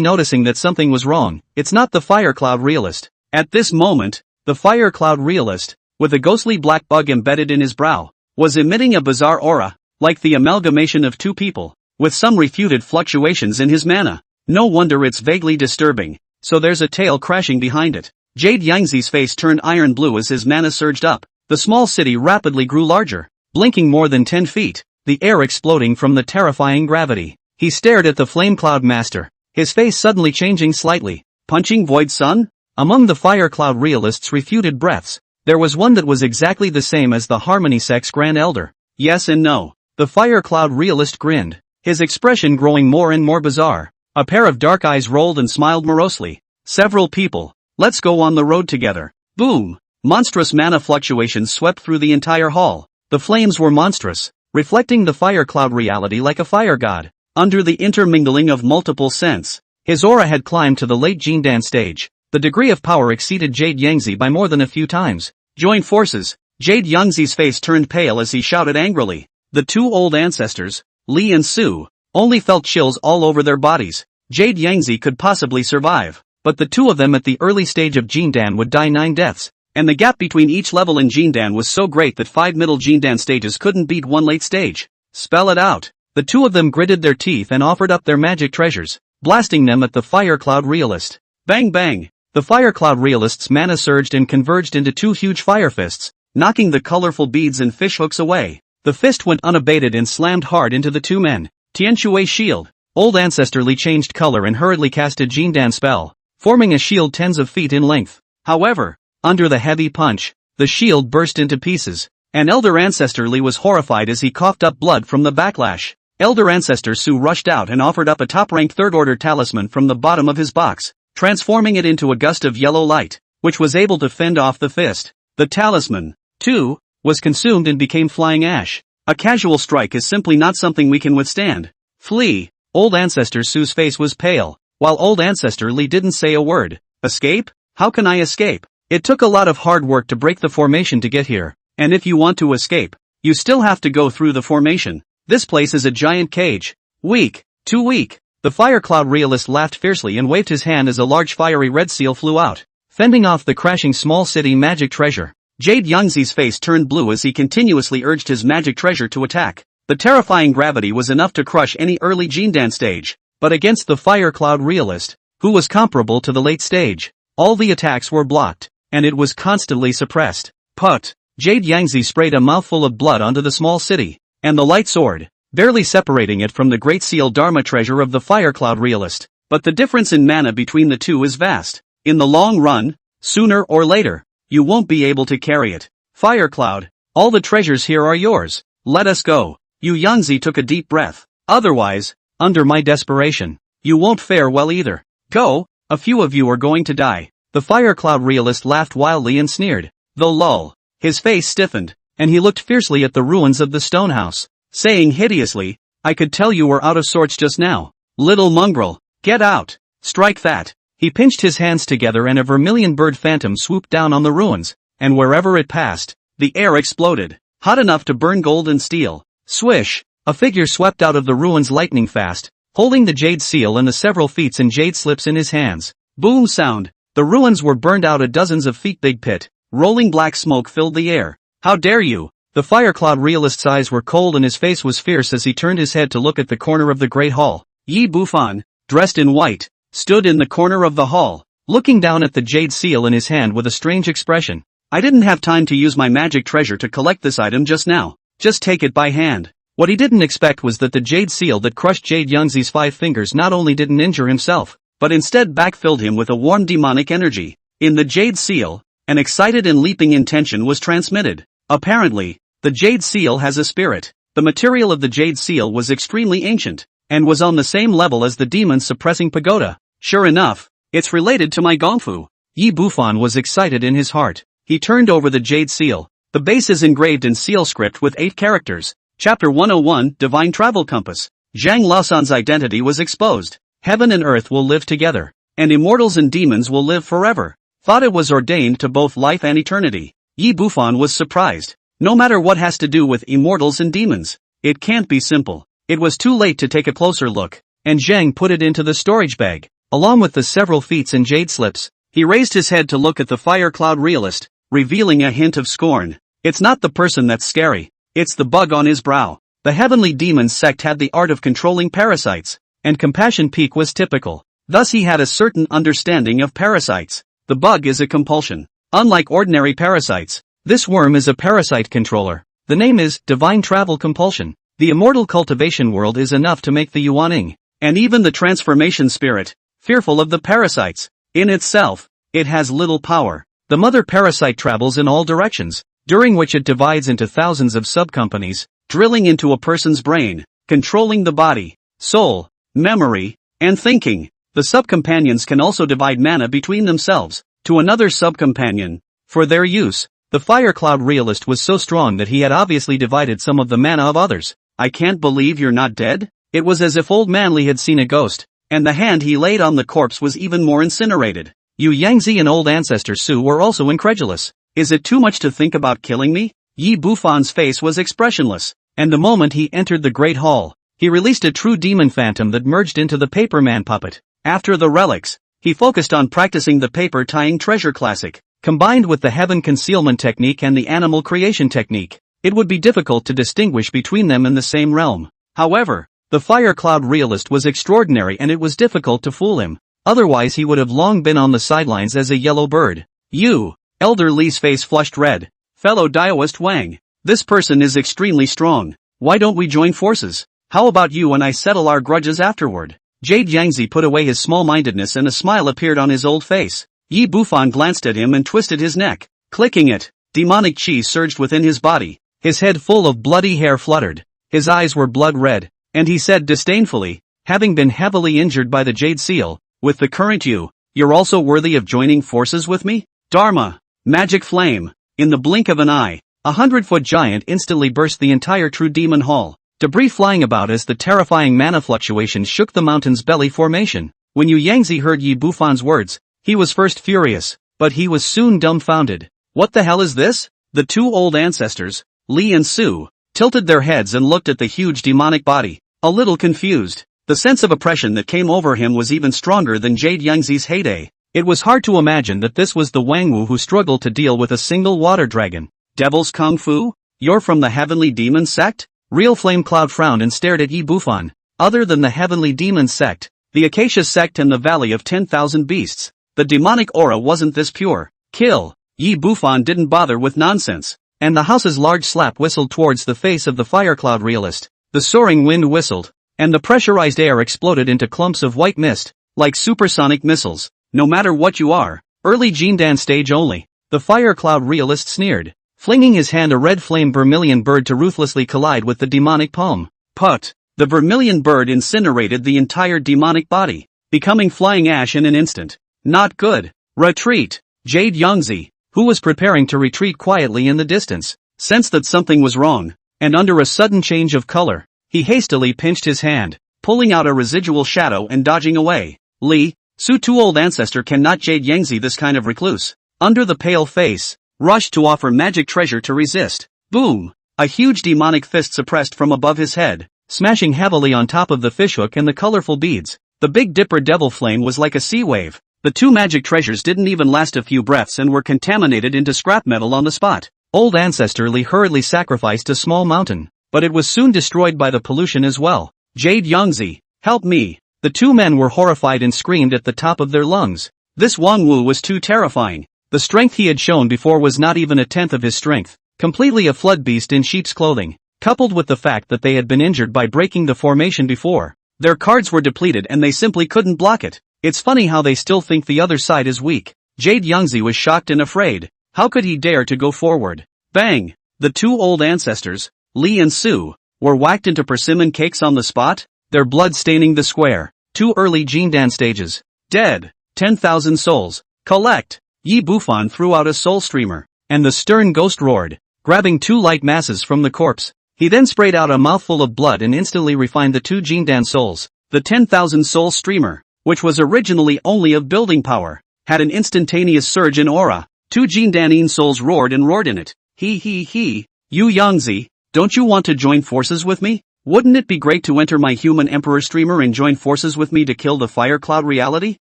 noticing that something was wrong. It's not the Fire Cloud realist. At this moment, the Fire Cloud realist, with a ghostly black bug embedded in his brow, was emitting a bizarre aura, like the amalgamation of two people, with some refuted fluctuations in his mana. No wonder it's vaguely disturbing, so there's a tail crashing behind it. Jade Yangzi's face turned iron blue as his mana surged up. The small city rapidly grew larger, blinking more than 10 feet, the air exploding from the terrifying gravity. He stared at the Flame Cloud Master, his face suddenly changing slightly. Punching Void Sun? Among the Fire Cloud realists' refuted breaths, there was one that was exactly the same as the Harmony Sect's Grand Elder. Yes and no. The Fire Cloud realist grinned, his expression growing more and more bizarre. A pair of dark eyes rolled and smiled morosely. Several people. Let's go on the road together. Boom! Monstrous mana fluctuations swept through the entire hall. The flames were monstrous, reflecting the Fire Cloud reality like a fire god. Under the intermingling of multiple scents, his aura had climbed to the late Jindan stage. The degree of power exceeded Jade Yangzi by more than a few times. Join forces. Jade Yangzi's face turned pale as he shouted angrily. The two old ancestors, Li and Su, only felt chills all over their bodies. Jade Yangzi could possibly survive. but the two of them at the early stage of Jindan would die 9 deaths, and the gap between each level in Jindan was so great that 5 middle Jindan stages couldn't beat 1 late stage. Spell it out. The two of them gritted their teeth and offered up their magic treasures, blasting them at the Fire Cloud Realist. Bang bang! The Fire Cloud Realist's mana surged and converged into 2 huge fire fists, knocking the colorful beads and fishhooks away. The fist went unabated and slammed hard into the 2 men. Tianshui's shield. Old Ancestor Li changed color and hurriedly casted Jindan spell, forming a shield tens of feet in length. However, under the heavy punch, the shield burst into pieces, and Elder Ancestor Li was horrified as he coughed up blood from the backlash. Elder Ancestor Su rushed out and offered up a top-ranked third-order talisman from the bottom of his box, transforming it into a gust of yellow light, which was able to fend off the fist. The talisman, too, was consumed and became flying ash. A casual strike is simply not something we can withstand. Flee! Old Ancestor Su's face was pale, while Old Ancestor Li didn't say a word. Escape? How can I escape? It took a lot of hard work to break the formation to get here, and if you want to escape, you still have to go through the formation. This place is a giant cage. Weak. Too weak. The Fire Cloud Realist laughed fiercely and waved his hand as a large fiery red seal flew out, fending off the crashing small city magic treasure. Jade Yangzi's face turned blue as he continuously urged his magic treasure to attack. The terrifying gravity was enough to crush any early Jindan stage, but against the Fire Cloud Realist, who was comparable to the late stage, all the attacks were blocked, and it was constantly suppressed. Put! Jade Yangzi sprayed a mouthful of blood onto the small city, and the light sword, barely separating it from the Great Seal Dharma treasure of the Fire Cloud Realist. But the difference in mana between the two is vast. In the long run, sooner or later, you won't be able to carry it. Fire Cloud, all the treasures here are yours. Let us go. Yu Yangzi took a deep breath. Otherwise, under my desperation, you won't fare well either. Go, a few of you are going to die. The Fire Cloud Realist laughed wildly and sneered. Though lol. His face stiffened, and he looked fiercely at the ruins of the stone house, saying hideously, I could tell you were out of sorts just now. Little mongrel, get out. Strike that. He pinched his hands together and a vermilion bird phantom swooped down on the ruins, and wherever it passed, the air exploded, hot enough to burn gold and steel. Swish! A figure swept out of the ruins lightning fast, holding the jade seal and the several feats and jade slips in his hands. Boom sound! The ruins were burned out a dozens of feet big pit. Rolling black smoke filled the air. How dare you! The Fire Cloud Realist's eyes were cold and his face was fierce as he turned his head to look at the corner of the great hall. Yi Bufan, dressed in white, stood in the corner of the hall, looking down at the jade seal in his hand with a strange expression. I didn't have time to use my magic treasure to collect this item just now. Just take it by hand. What he didn't expect was that the jade seal that crushed Jade Yangzi's 5 fingers not only didn't injure himself, but instead backfilled him with a warm demonic energy. In the jade seal, an excited and leaping intention was transmitted. Apparently, the jade seal has a spirit. The material of the jade seal was extremely ancient, and was on the same level as the demon's suppressing pagoda. Sure enough, it's related to my gongfu. Yi Bufan was excited in his heart. He turned over the jade seal. The base is engraved in seal script with 8 characters. Chapter 101, Divine Travel Compass. Zhang Laosan's identity was exposed. Heaven and earth will live together, and immortals and demons will live forever. Thought it was ordained to both life and eternity. Yi Bufan was surprised. No matter what has to do with immortals and demons, it can't be simple. It was too late to take a closer look, and Zhang put it into the storage bag, along with the several feats and jade slips. He raised his head to look at the Fire Cloud Realist, revealing a hint of scorn. It's not the person that's scary, it's the bug on his brow. The Heavenly Demons sect had the art of controlling parasites, and Compassion Peak was typical. Thus he had a certain understanding of parasites. The bug is a compulsion. Unlike ordinary parasites, this worm is a parasite controller. The name is Divine Travel Compulsion. The immortal cultivation world is enough to make the Yuaning, and even the transformation spirit, fearful of the parasites. In itself, it has little power. The mother parasite travels in all directions, during which it divides into thousands of subcompanies, drilling into a person's brain, controlling the body, soul, memory, and thinking. The subcompanions can also divide mana between themselves, to another subcompanion, for their use. The Fire Cloud Realist was so strong that he had obviously divided some of the mana of others. I can't believe you're not dead? It was as if Old Manly had seen a ghost, and the hand he laid on the corpse was even more incinerated. Yu Yangzi and Old Ancestor Su were also incredulous. Is it too much to think about killing me? Yi Bufan's face was expressionless, and the moment he entered the Great Hall, he released a true demon phantom that merged into the Paperman puppet. After the relics, He focused on practicing the paper tying treasure classic. Combined with the heaven concealment technique and the animal creation technique, it would be difficult to distinguish between them in the same realm. However, the fire cloud realist was extraordinary and it was difficult to fool him. Otherwise he would have long been on the sidelines as a yellow bird. You! Elder Li's face flushed red. Fellow Daoist Wang. This person is extremely strong. Why don't we join forces? How about you and I settle our grudges afterward? Jade Yangzi put away his small-mindedness and a smile appeared on his old face. Yi Bufan glanced at him and twisted his neck. Clicking it, demonic chi surged within his body. His head full of bloody hair fluttered. His eyes were blood red, and he said disdainfully, having been heavily injured by the Jade Seal, with the current you're also worthy of joining forces with me? Dharma! Magic flame! In the blink of an eye, 100-foot giant instantly burst the entire True Demon Hall. Debris flying about as the terrifying mana fluctuations shook the mountain's belly formation. When Yu Yangzi heard Yi Bufan's words, he was first furious, but he was soon dumbfounded. What the hell is this? The two old ancestors, Li and Su, tilted their heads and looked at the huge demonic body, a little confused. The sense of oppression that came over him was even stronger than Jade Yangzi's heyday. It was hard to imagine that this was the Wangwu who struggled to deal with a single water dragon. Devil's Kung Fu? You're from the Heavenly Demon Sect? Real Flame Cloud frowned and stared at Yi Bufan. Other than the Heavenly Demon Sect, the Acacia Sect and the Valley of 10,000 Beasts, the demonic aura wasn't this pure. Kill! Yi Bufan didn't bother with nonsense, and the house's large slap whistled towards the face of the Fire Cloud realist. The soaring wind whistled, and the pressurized air exploded into clumps of white mist, like supersonic missiles. No matter what you are, early Jindan stage only, the Fire Cloud realist sneered, flinging his hand a red flame vermilion bird to ruthlessly collide with the demonic palm. Put! The vermilion bird incinerated the entire demonic body, becoming flying ash in an instant. Not good. Retreat! Jade Yangzi, who was preparing to retreat quietly in the distance, sensed that something was wrong, and under a sudden change of color, he hastily pinched his hand, pulling out a residual shadow and dodging away. Li, Su two old ancestor cannot Jade Yangzi this kind of recluse. Under the pale face, rushed to offer magic treasure to resist. Boom! A huge demonic fist suppressed from above his head, smashing heavily on top of the fishhook and the colorful beads. The Big Dipper devil flame was like a sea wave. The two magic treasures didn't even last a few breaths and were contaminated into scrap metal on the spot. Old Ancestor Li hurriedly sacrificed a small mountain, but it was soon destroyed by the pollution as well. Jade Yangzi, help me! The two men were horrified and screamed at the top of their lungs. This Wangwu was too terrifying. The strength he had shown before was not even a tenth of his strength, completely a flood beast in sheep's clothing, coupled with the fact that they had been injured by breaking the formation before. Their cards were depleted and they simply couldn't block it. It's funny how they still think the other side is weak. Jade Yangzi was shocked and afraid. How could he dare to go forward? Bang! The two old ancestors, Li and Su, were whacked into persimmon cakes on the spot, their blood staining the square. Two early Jindan stages. Dead. 10,000 souls. Collect! Yi Bufan threw out a soul streamer, and the stern ghost roared, grabbing two light masses from the corpse. He then sprayed out a mouthful of blood and instantly refined the two Jindan souls. The 10,000 soul streamer, which was originally only of building power, had an instantaneous surge in aura. Two Jindanine souls roared and roared in it. He. Yu Yangzi, don't you want to join forces with me? Wouldn't it be great to enter my human emperor streamer and join forces with me to kill the fire cloud reality?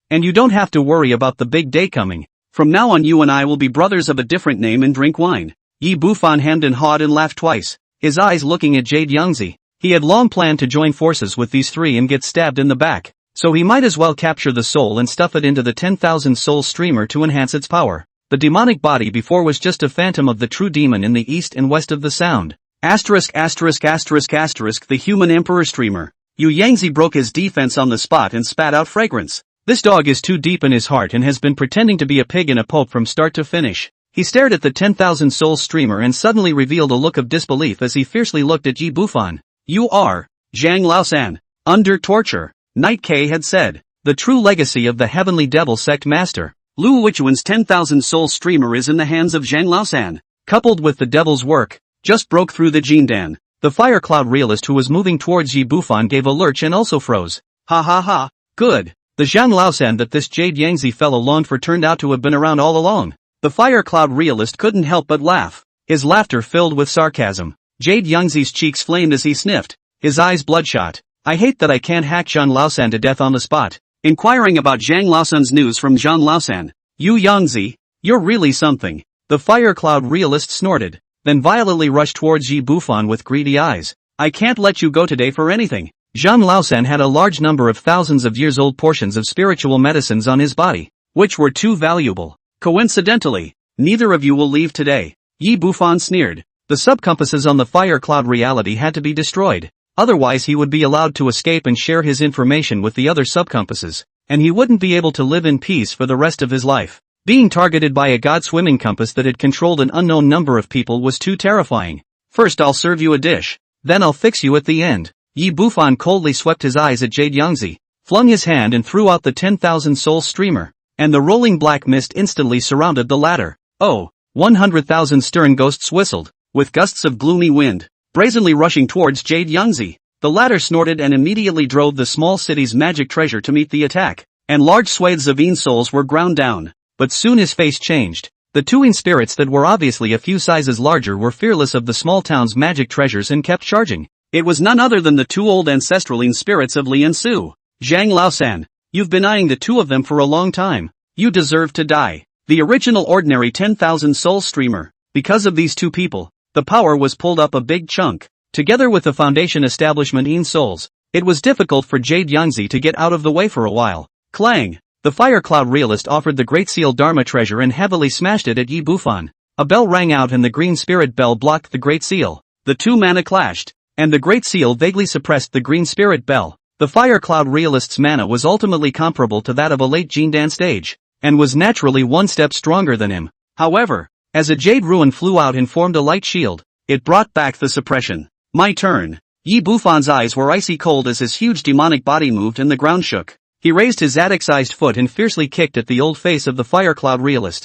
And you don't have to worry about the big day coming. From now on you and I will be brothers of a different name and drink wine. Yi Bufan hemmed and hawed and laughed twice, his eyes looking at Jade Yangzi. He had long planned to join forces with these three and get stabbed in the back. So he might as well capture the soul and stuff it into the 10,000 soul streamer to enhance its power. The demonic body before was just a phantom of the true demon in the east and west of the sound. ********, the human emperor streamer. Yu Yangzi broke his defense on the spot and spat out fragrance. This dog is too deep in his heart and has been pretending to be a pig and a pope from start to finish. He stared at the 10,000 soul streamer and suddenly revealed a look of disbelief as he fiercely looked at Yi Bufan. You are Zhang Laosan. Under torture. Knight K had said, the true legacy of the Heavenly Devil Sect Master, Lu Wichuan's 10,000 soul streamer is in the hands of Zhang Laosan. Coupled with the devil's work, just broke through the Jindan. The fire cloud realist who was moving towards Yi Bufan gave a lurch and also froze. Ha. Good. The Zhang Laosan that this Jade Yangzi fellow longed for turned out to have been around all along. The fire cloud realist couldn't help but laugh. His laughter filled with sarcasm. Jade Yangzi's cheeks flamed as he sniffed, his eyes bloodshot. I hate that I can't hack Zhang Laosan to death on the spot. inquiring about Zhang Laosan's news from Zhang Laosan. "You Yangzi, you're really something." The fire cloud realist snorted, then violently rushed towards Yi Bufan with greedy eyes. "I can't let you go today for anything." Zhang Laosan had a large number of thousands of years old portions of spiritual medicines on his body, which were too valuable. "Coincidentally, neither of you will leave today," Yi Bufan sneered. The subcompasses on the fire cloud reality had to be destroyed, otherwise he would be allowed to escape and share his information with the other subcompasses, and he wouldn't be able to live in peace for the rest of his life. Being targeted by a god swimming compass that had controlled an unknown number of people was too terrifying. "First I'll serve you a dish, then I'll fix you at the end." Yi Bufan coldly swept his eyes at Jade Yangzi, flung his hand and threw out the 10,000 soul streamer, and the rolling black mist instantly surrounded the latter. "Oh!" 100,000 stern ghosts whistled, with gusts of gloomy wind, brazenly rushing towards Jade Yangzi. The latter snorted and immediately drove the small city's magic treasure to meet the attack, and large swathes of Yin souls were ground down. But soon his face changed. The two Yin spirits that were obviously a few sizes larger were fearless of the small town's magic treasures and kept charging. It was none other than the two old ancestral Yin spirits of Lian Su. "Zhang Laosan, you've been eyeing the two of them for a long time. You deserve to die." The original ordinary 10,000 soul streamer. Because of these two people, the power was pulled up a big chunk. Together with the foundation establishment Yin souls, it was difficult for Jade Yangzi to get out of the way for a while. Clang! The fire cloud realist offered the Great Seal Dharma treasure and heavily smashed it at Yi Bufan. A bell rang out and the green spirit bell blocked the Great Seal. The two mana clashed, and the Great Seal vaguely suppressed the green spirit bell. The fire cloud realist's mana was ultimately comparable to that of a late Jindan stage, and was naturally one step stronger than him. However, as a jade ruin flew out and formed a light shield, it brought back the suppression. "My turn." Yi Bufan's eyes were icy cold as his huge demonic body moved and the ground shook. He raised his Zadak-sized foot and fiercely kicked at the old face of the fire cloud realist.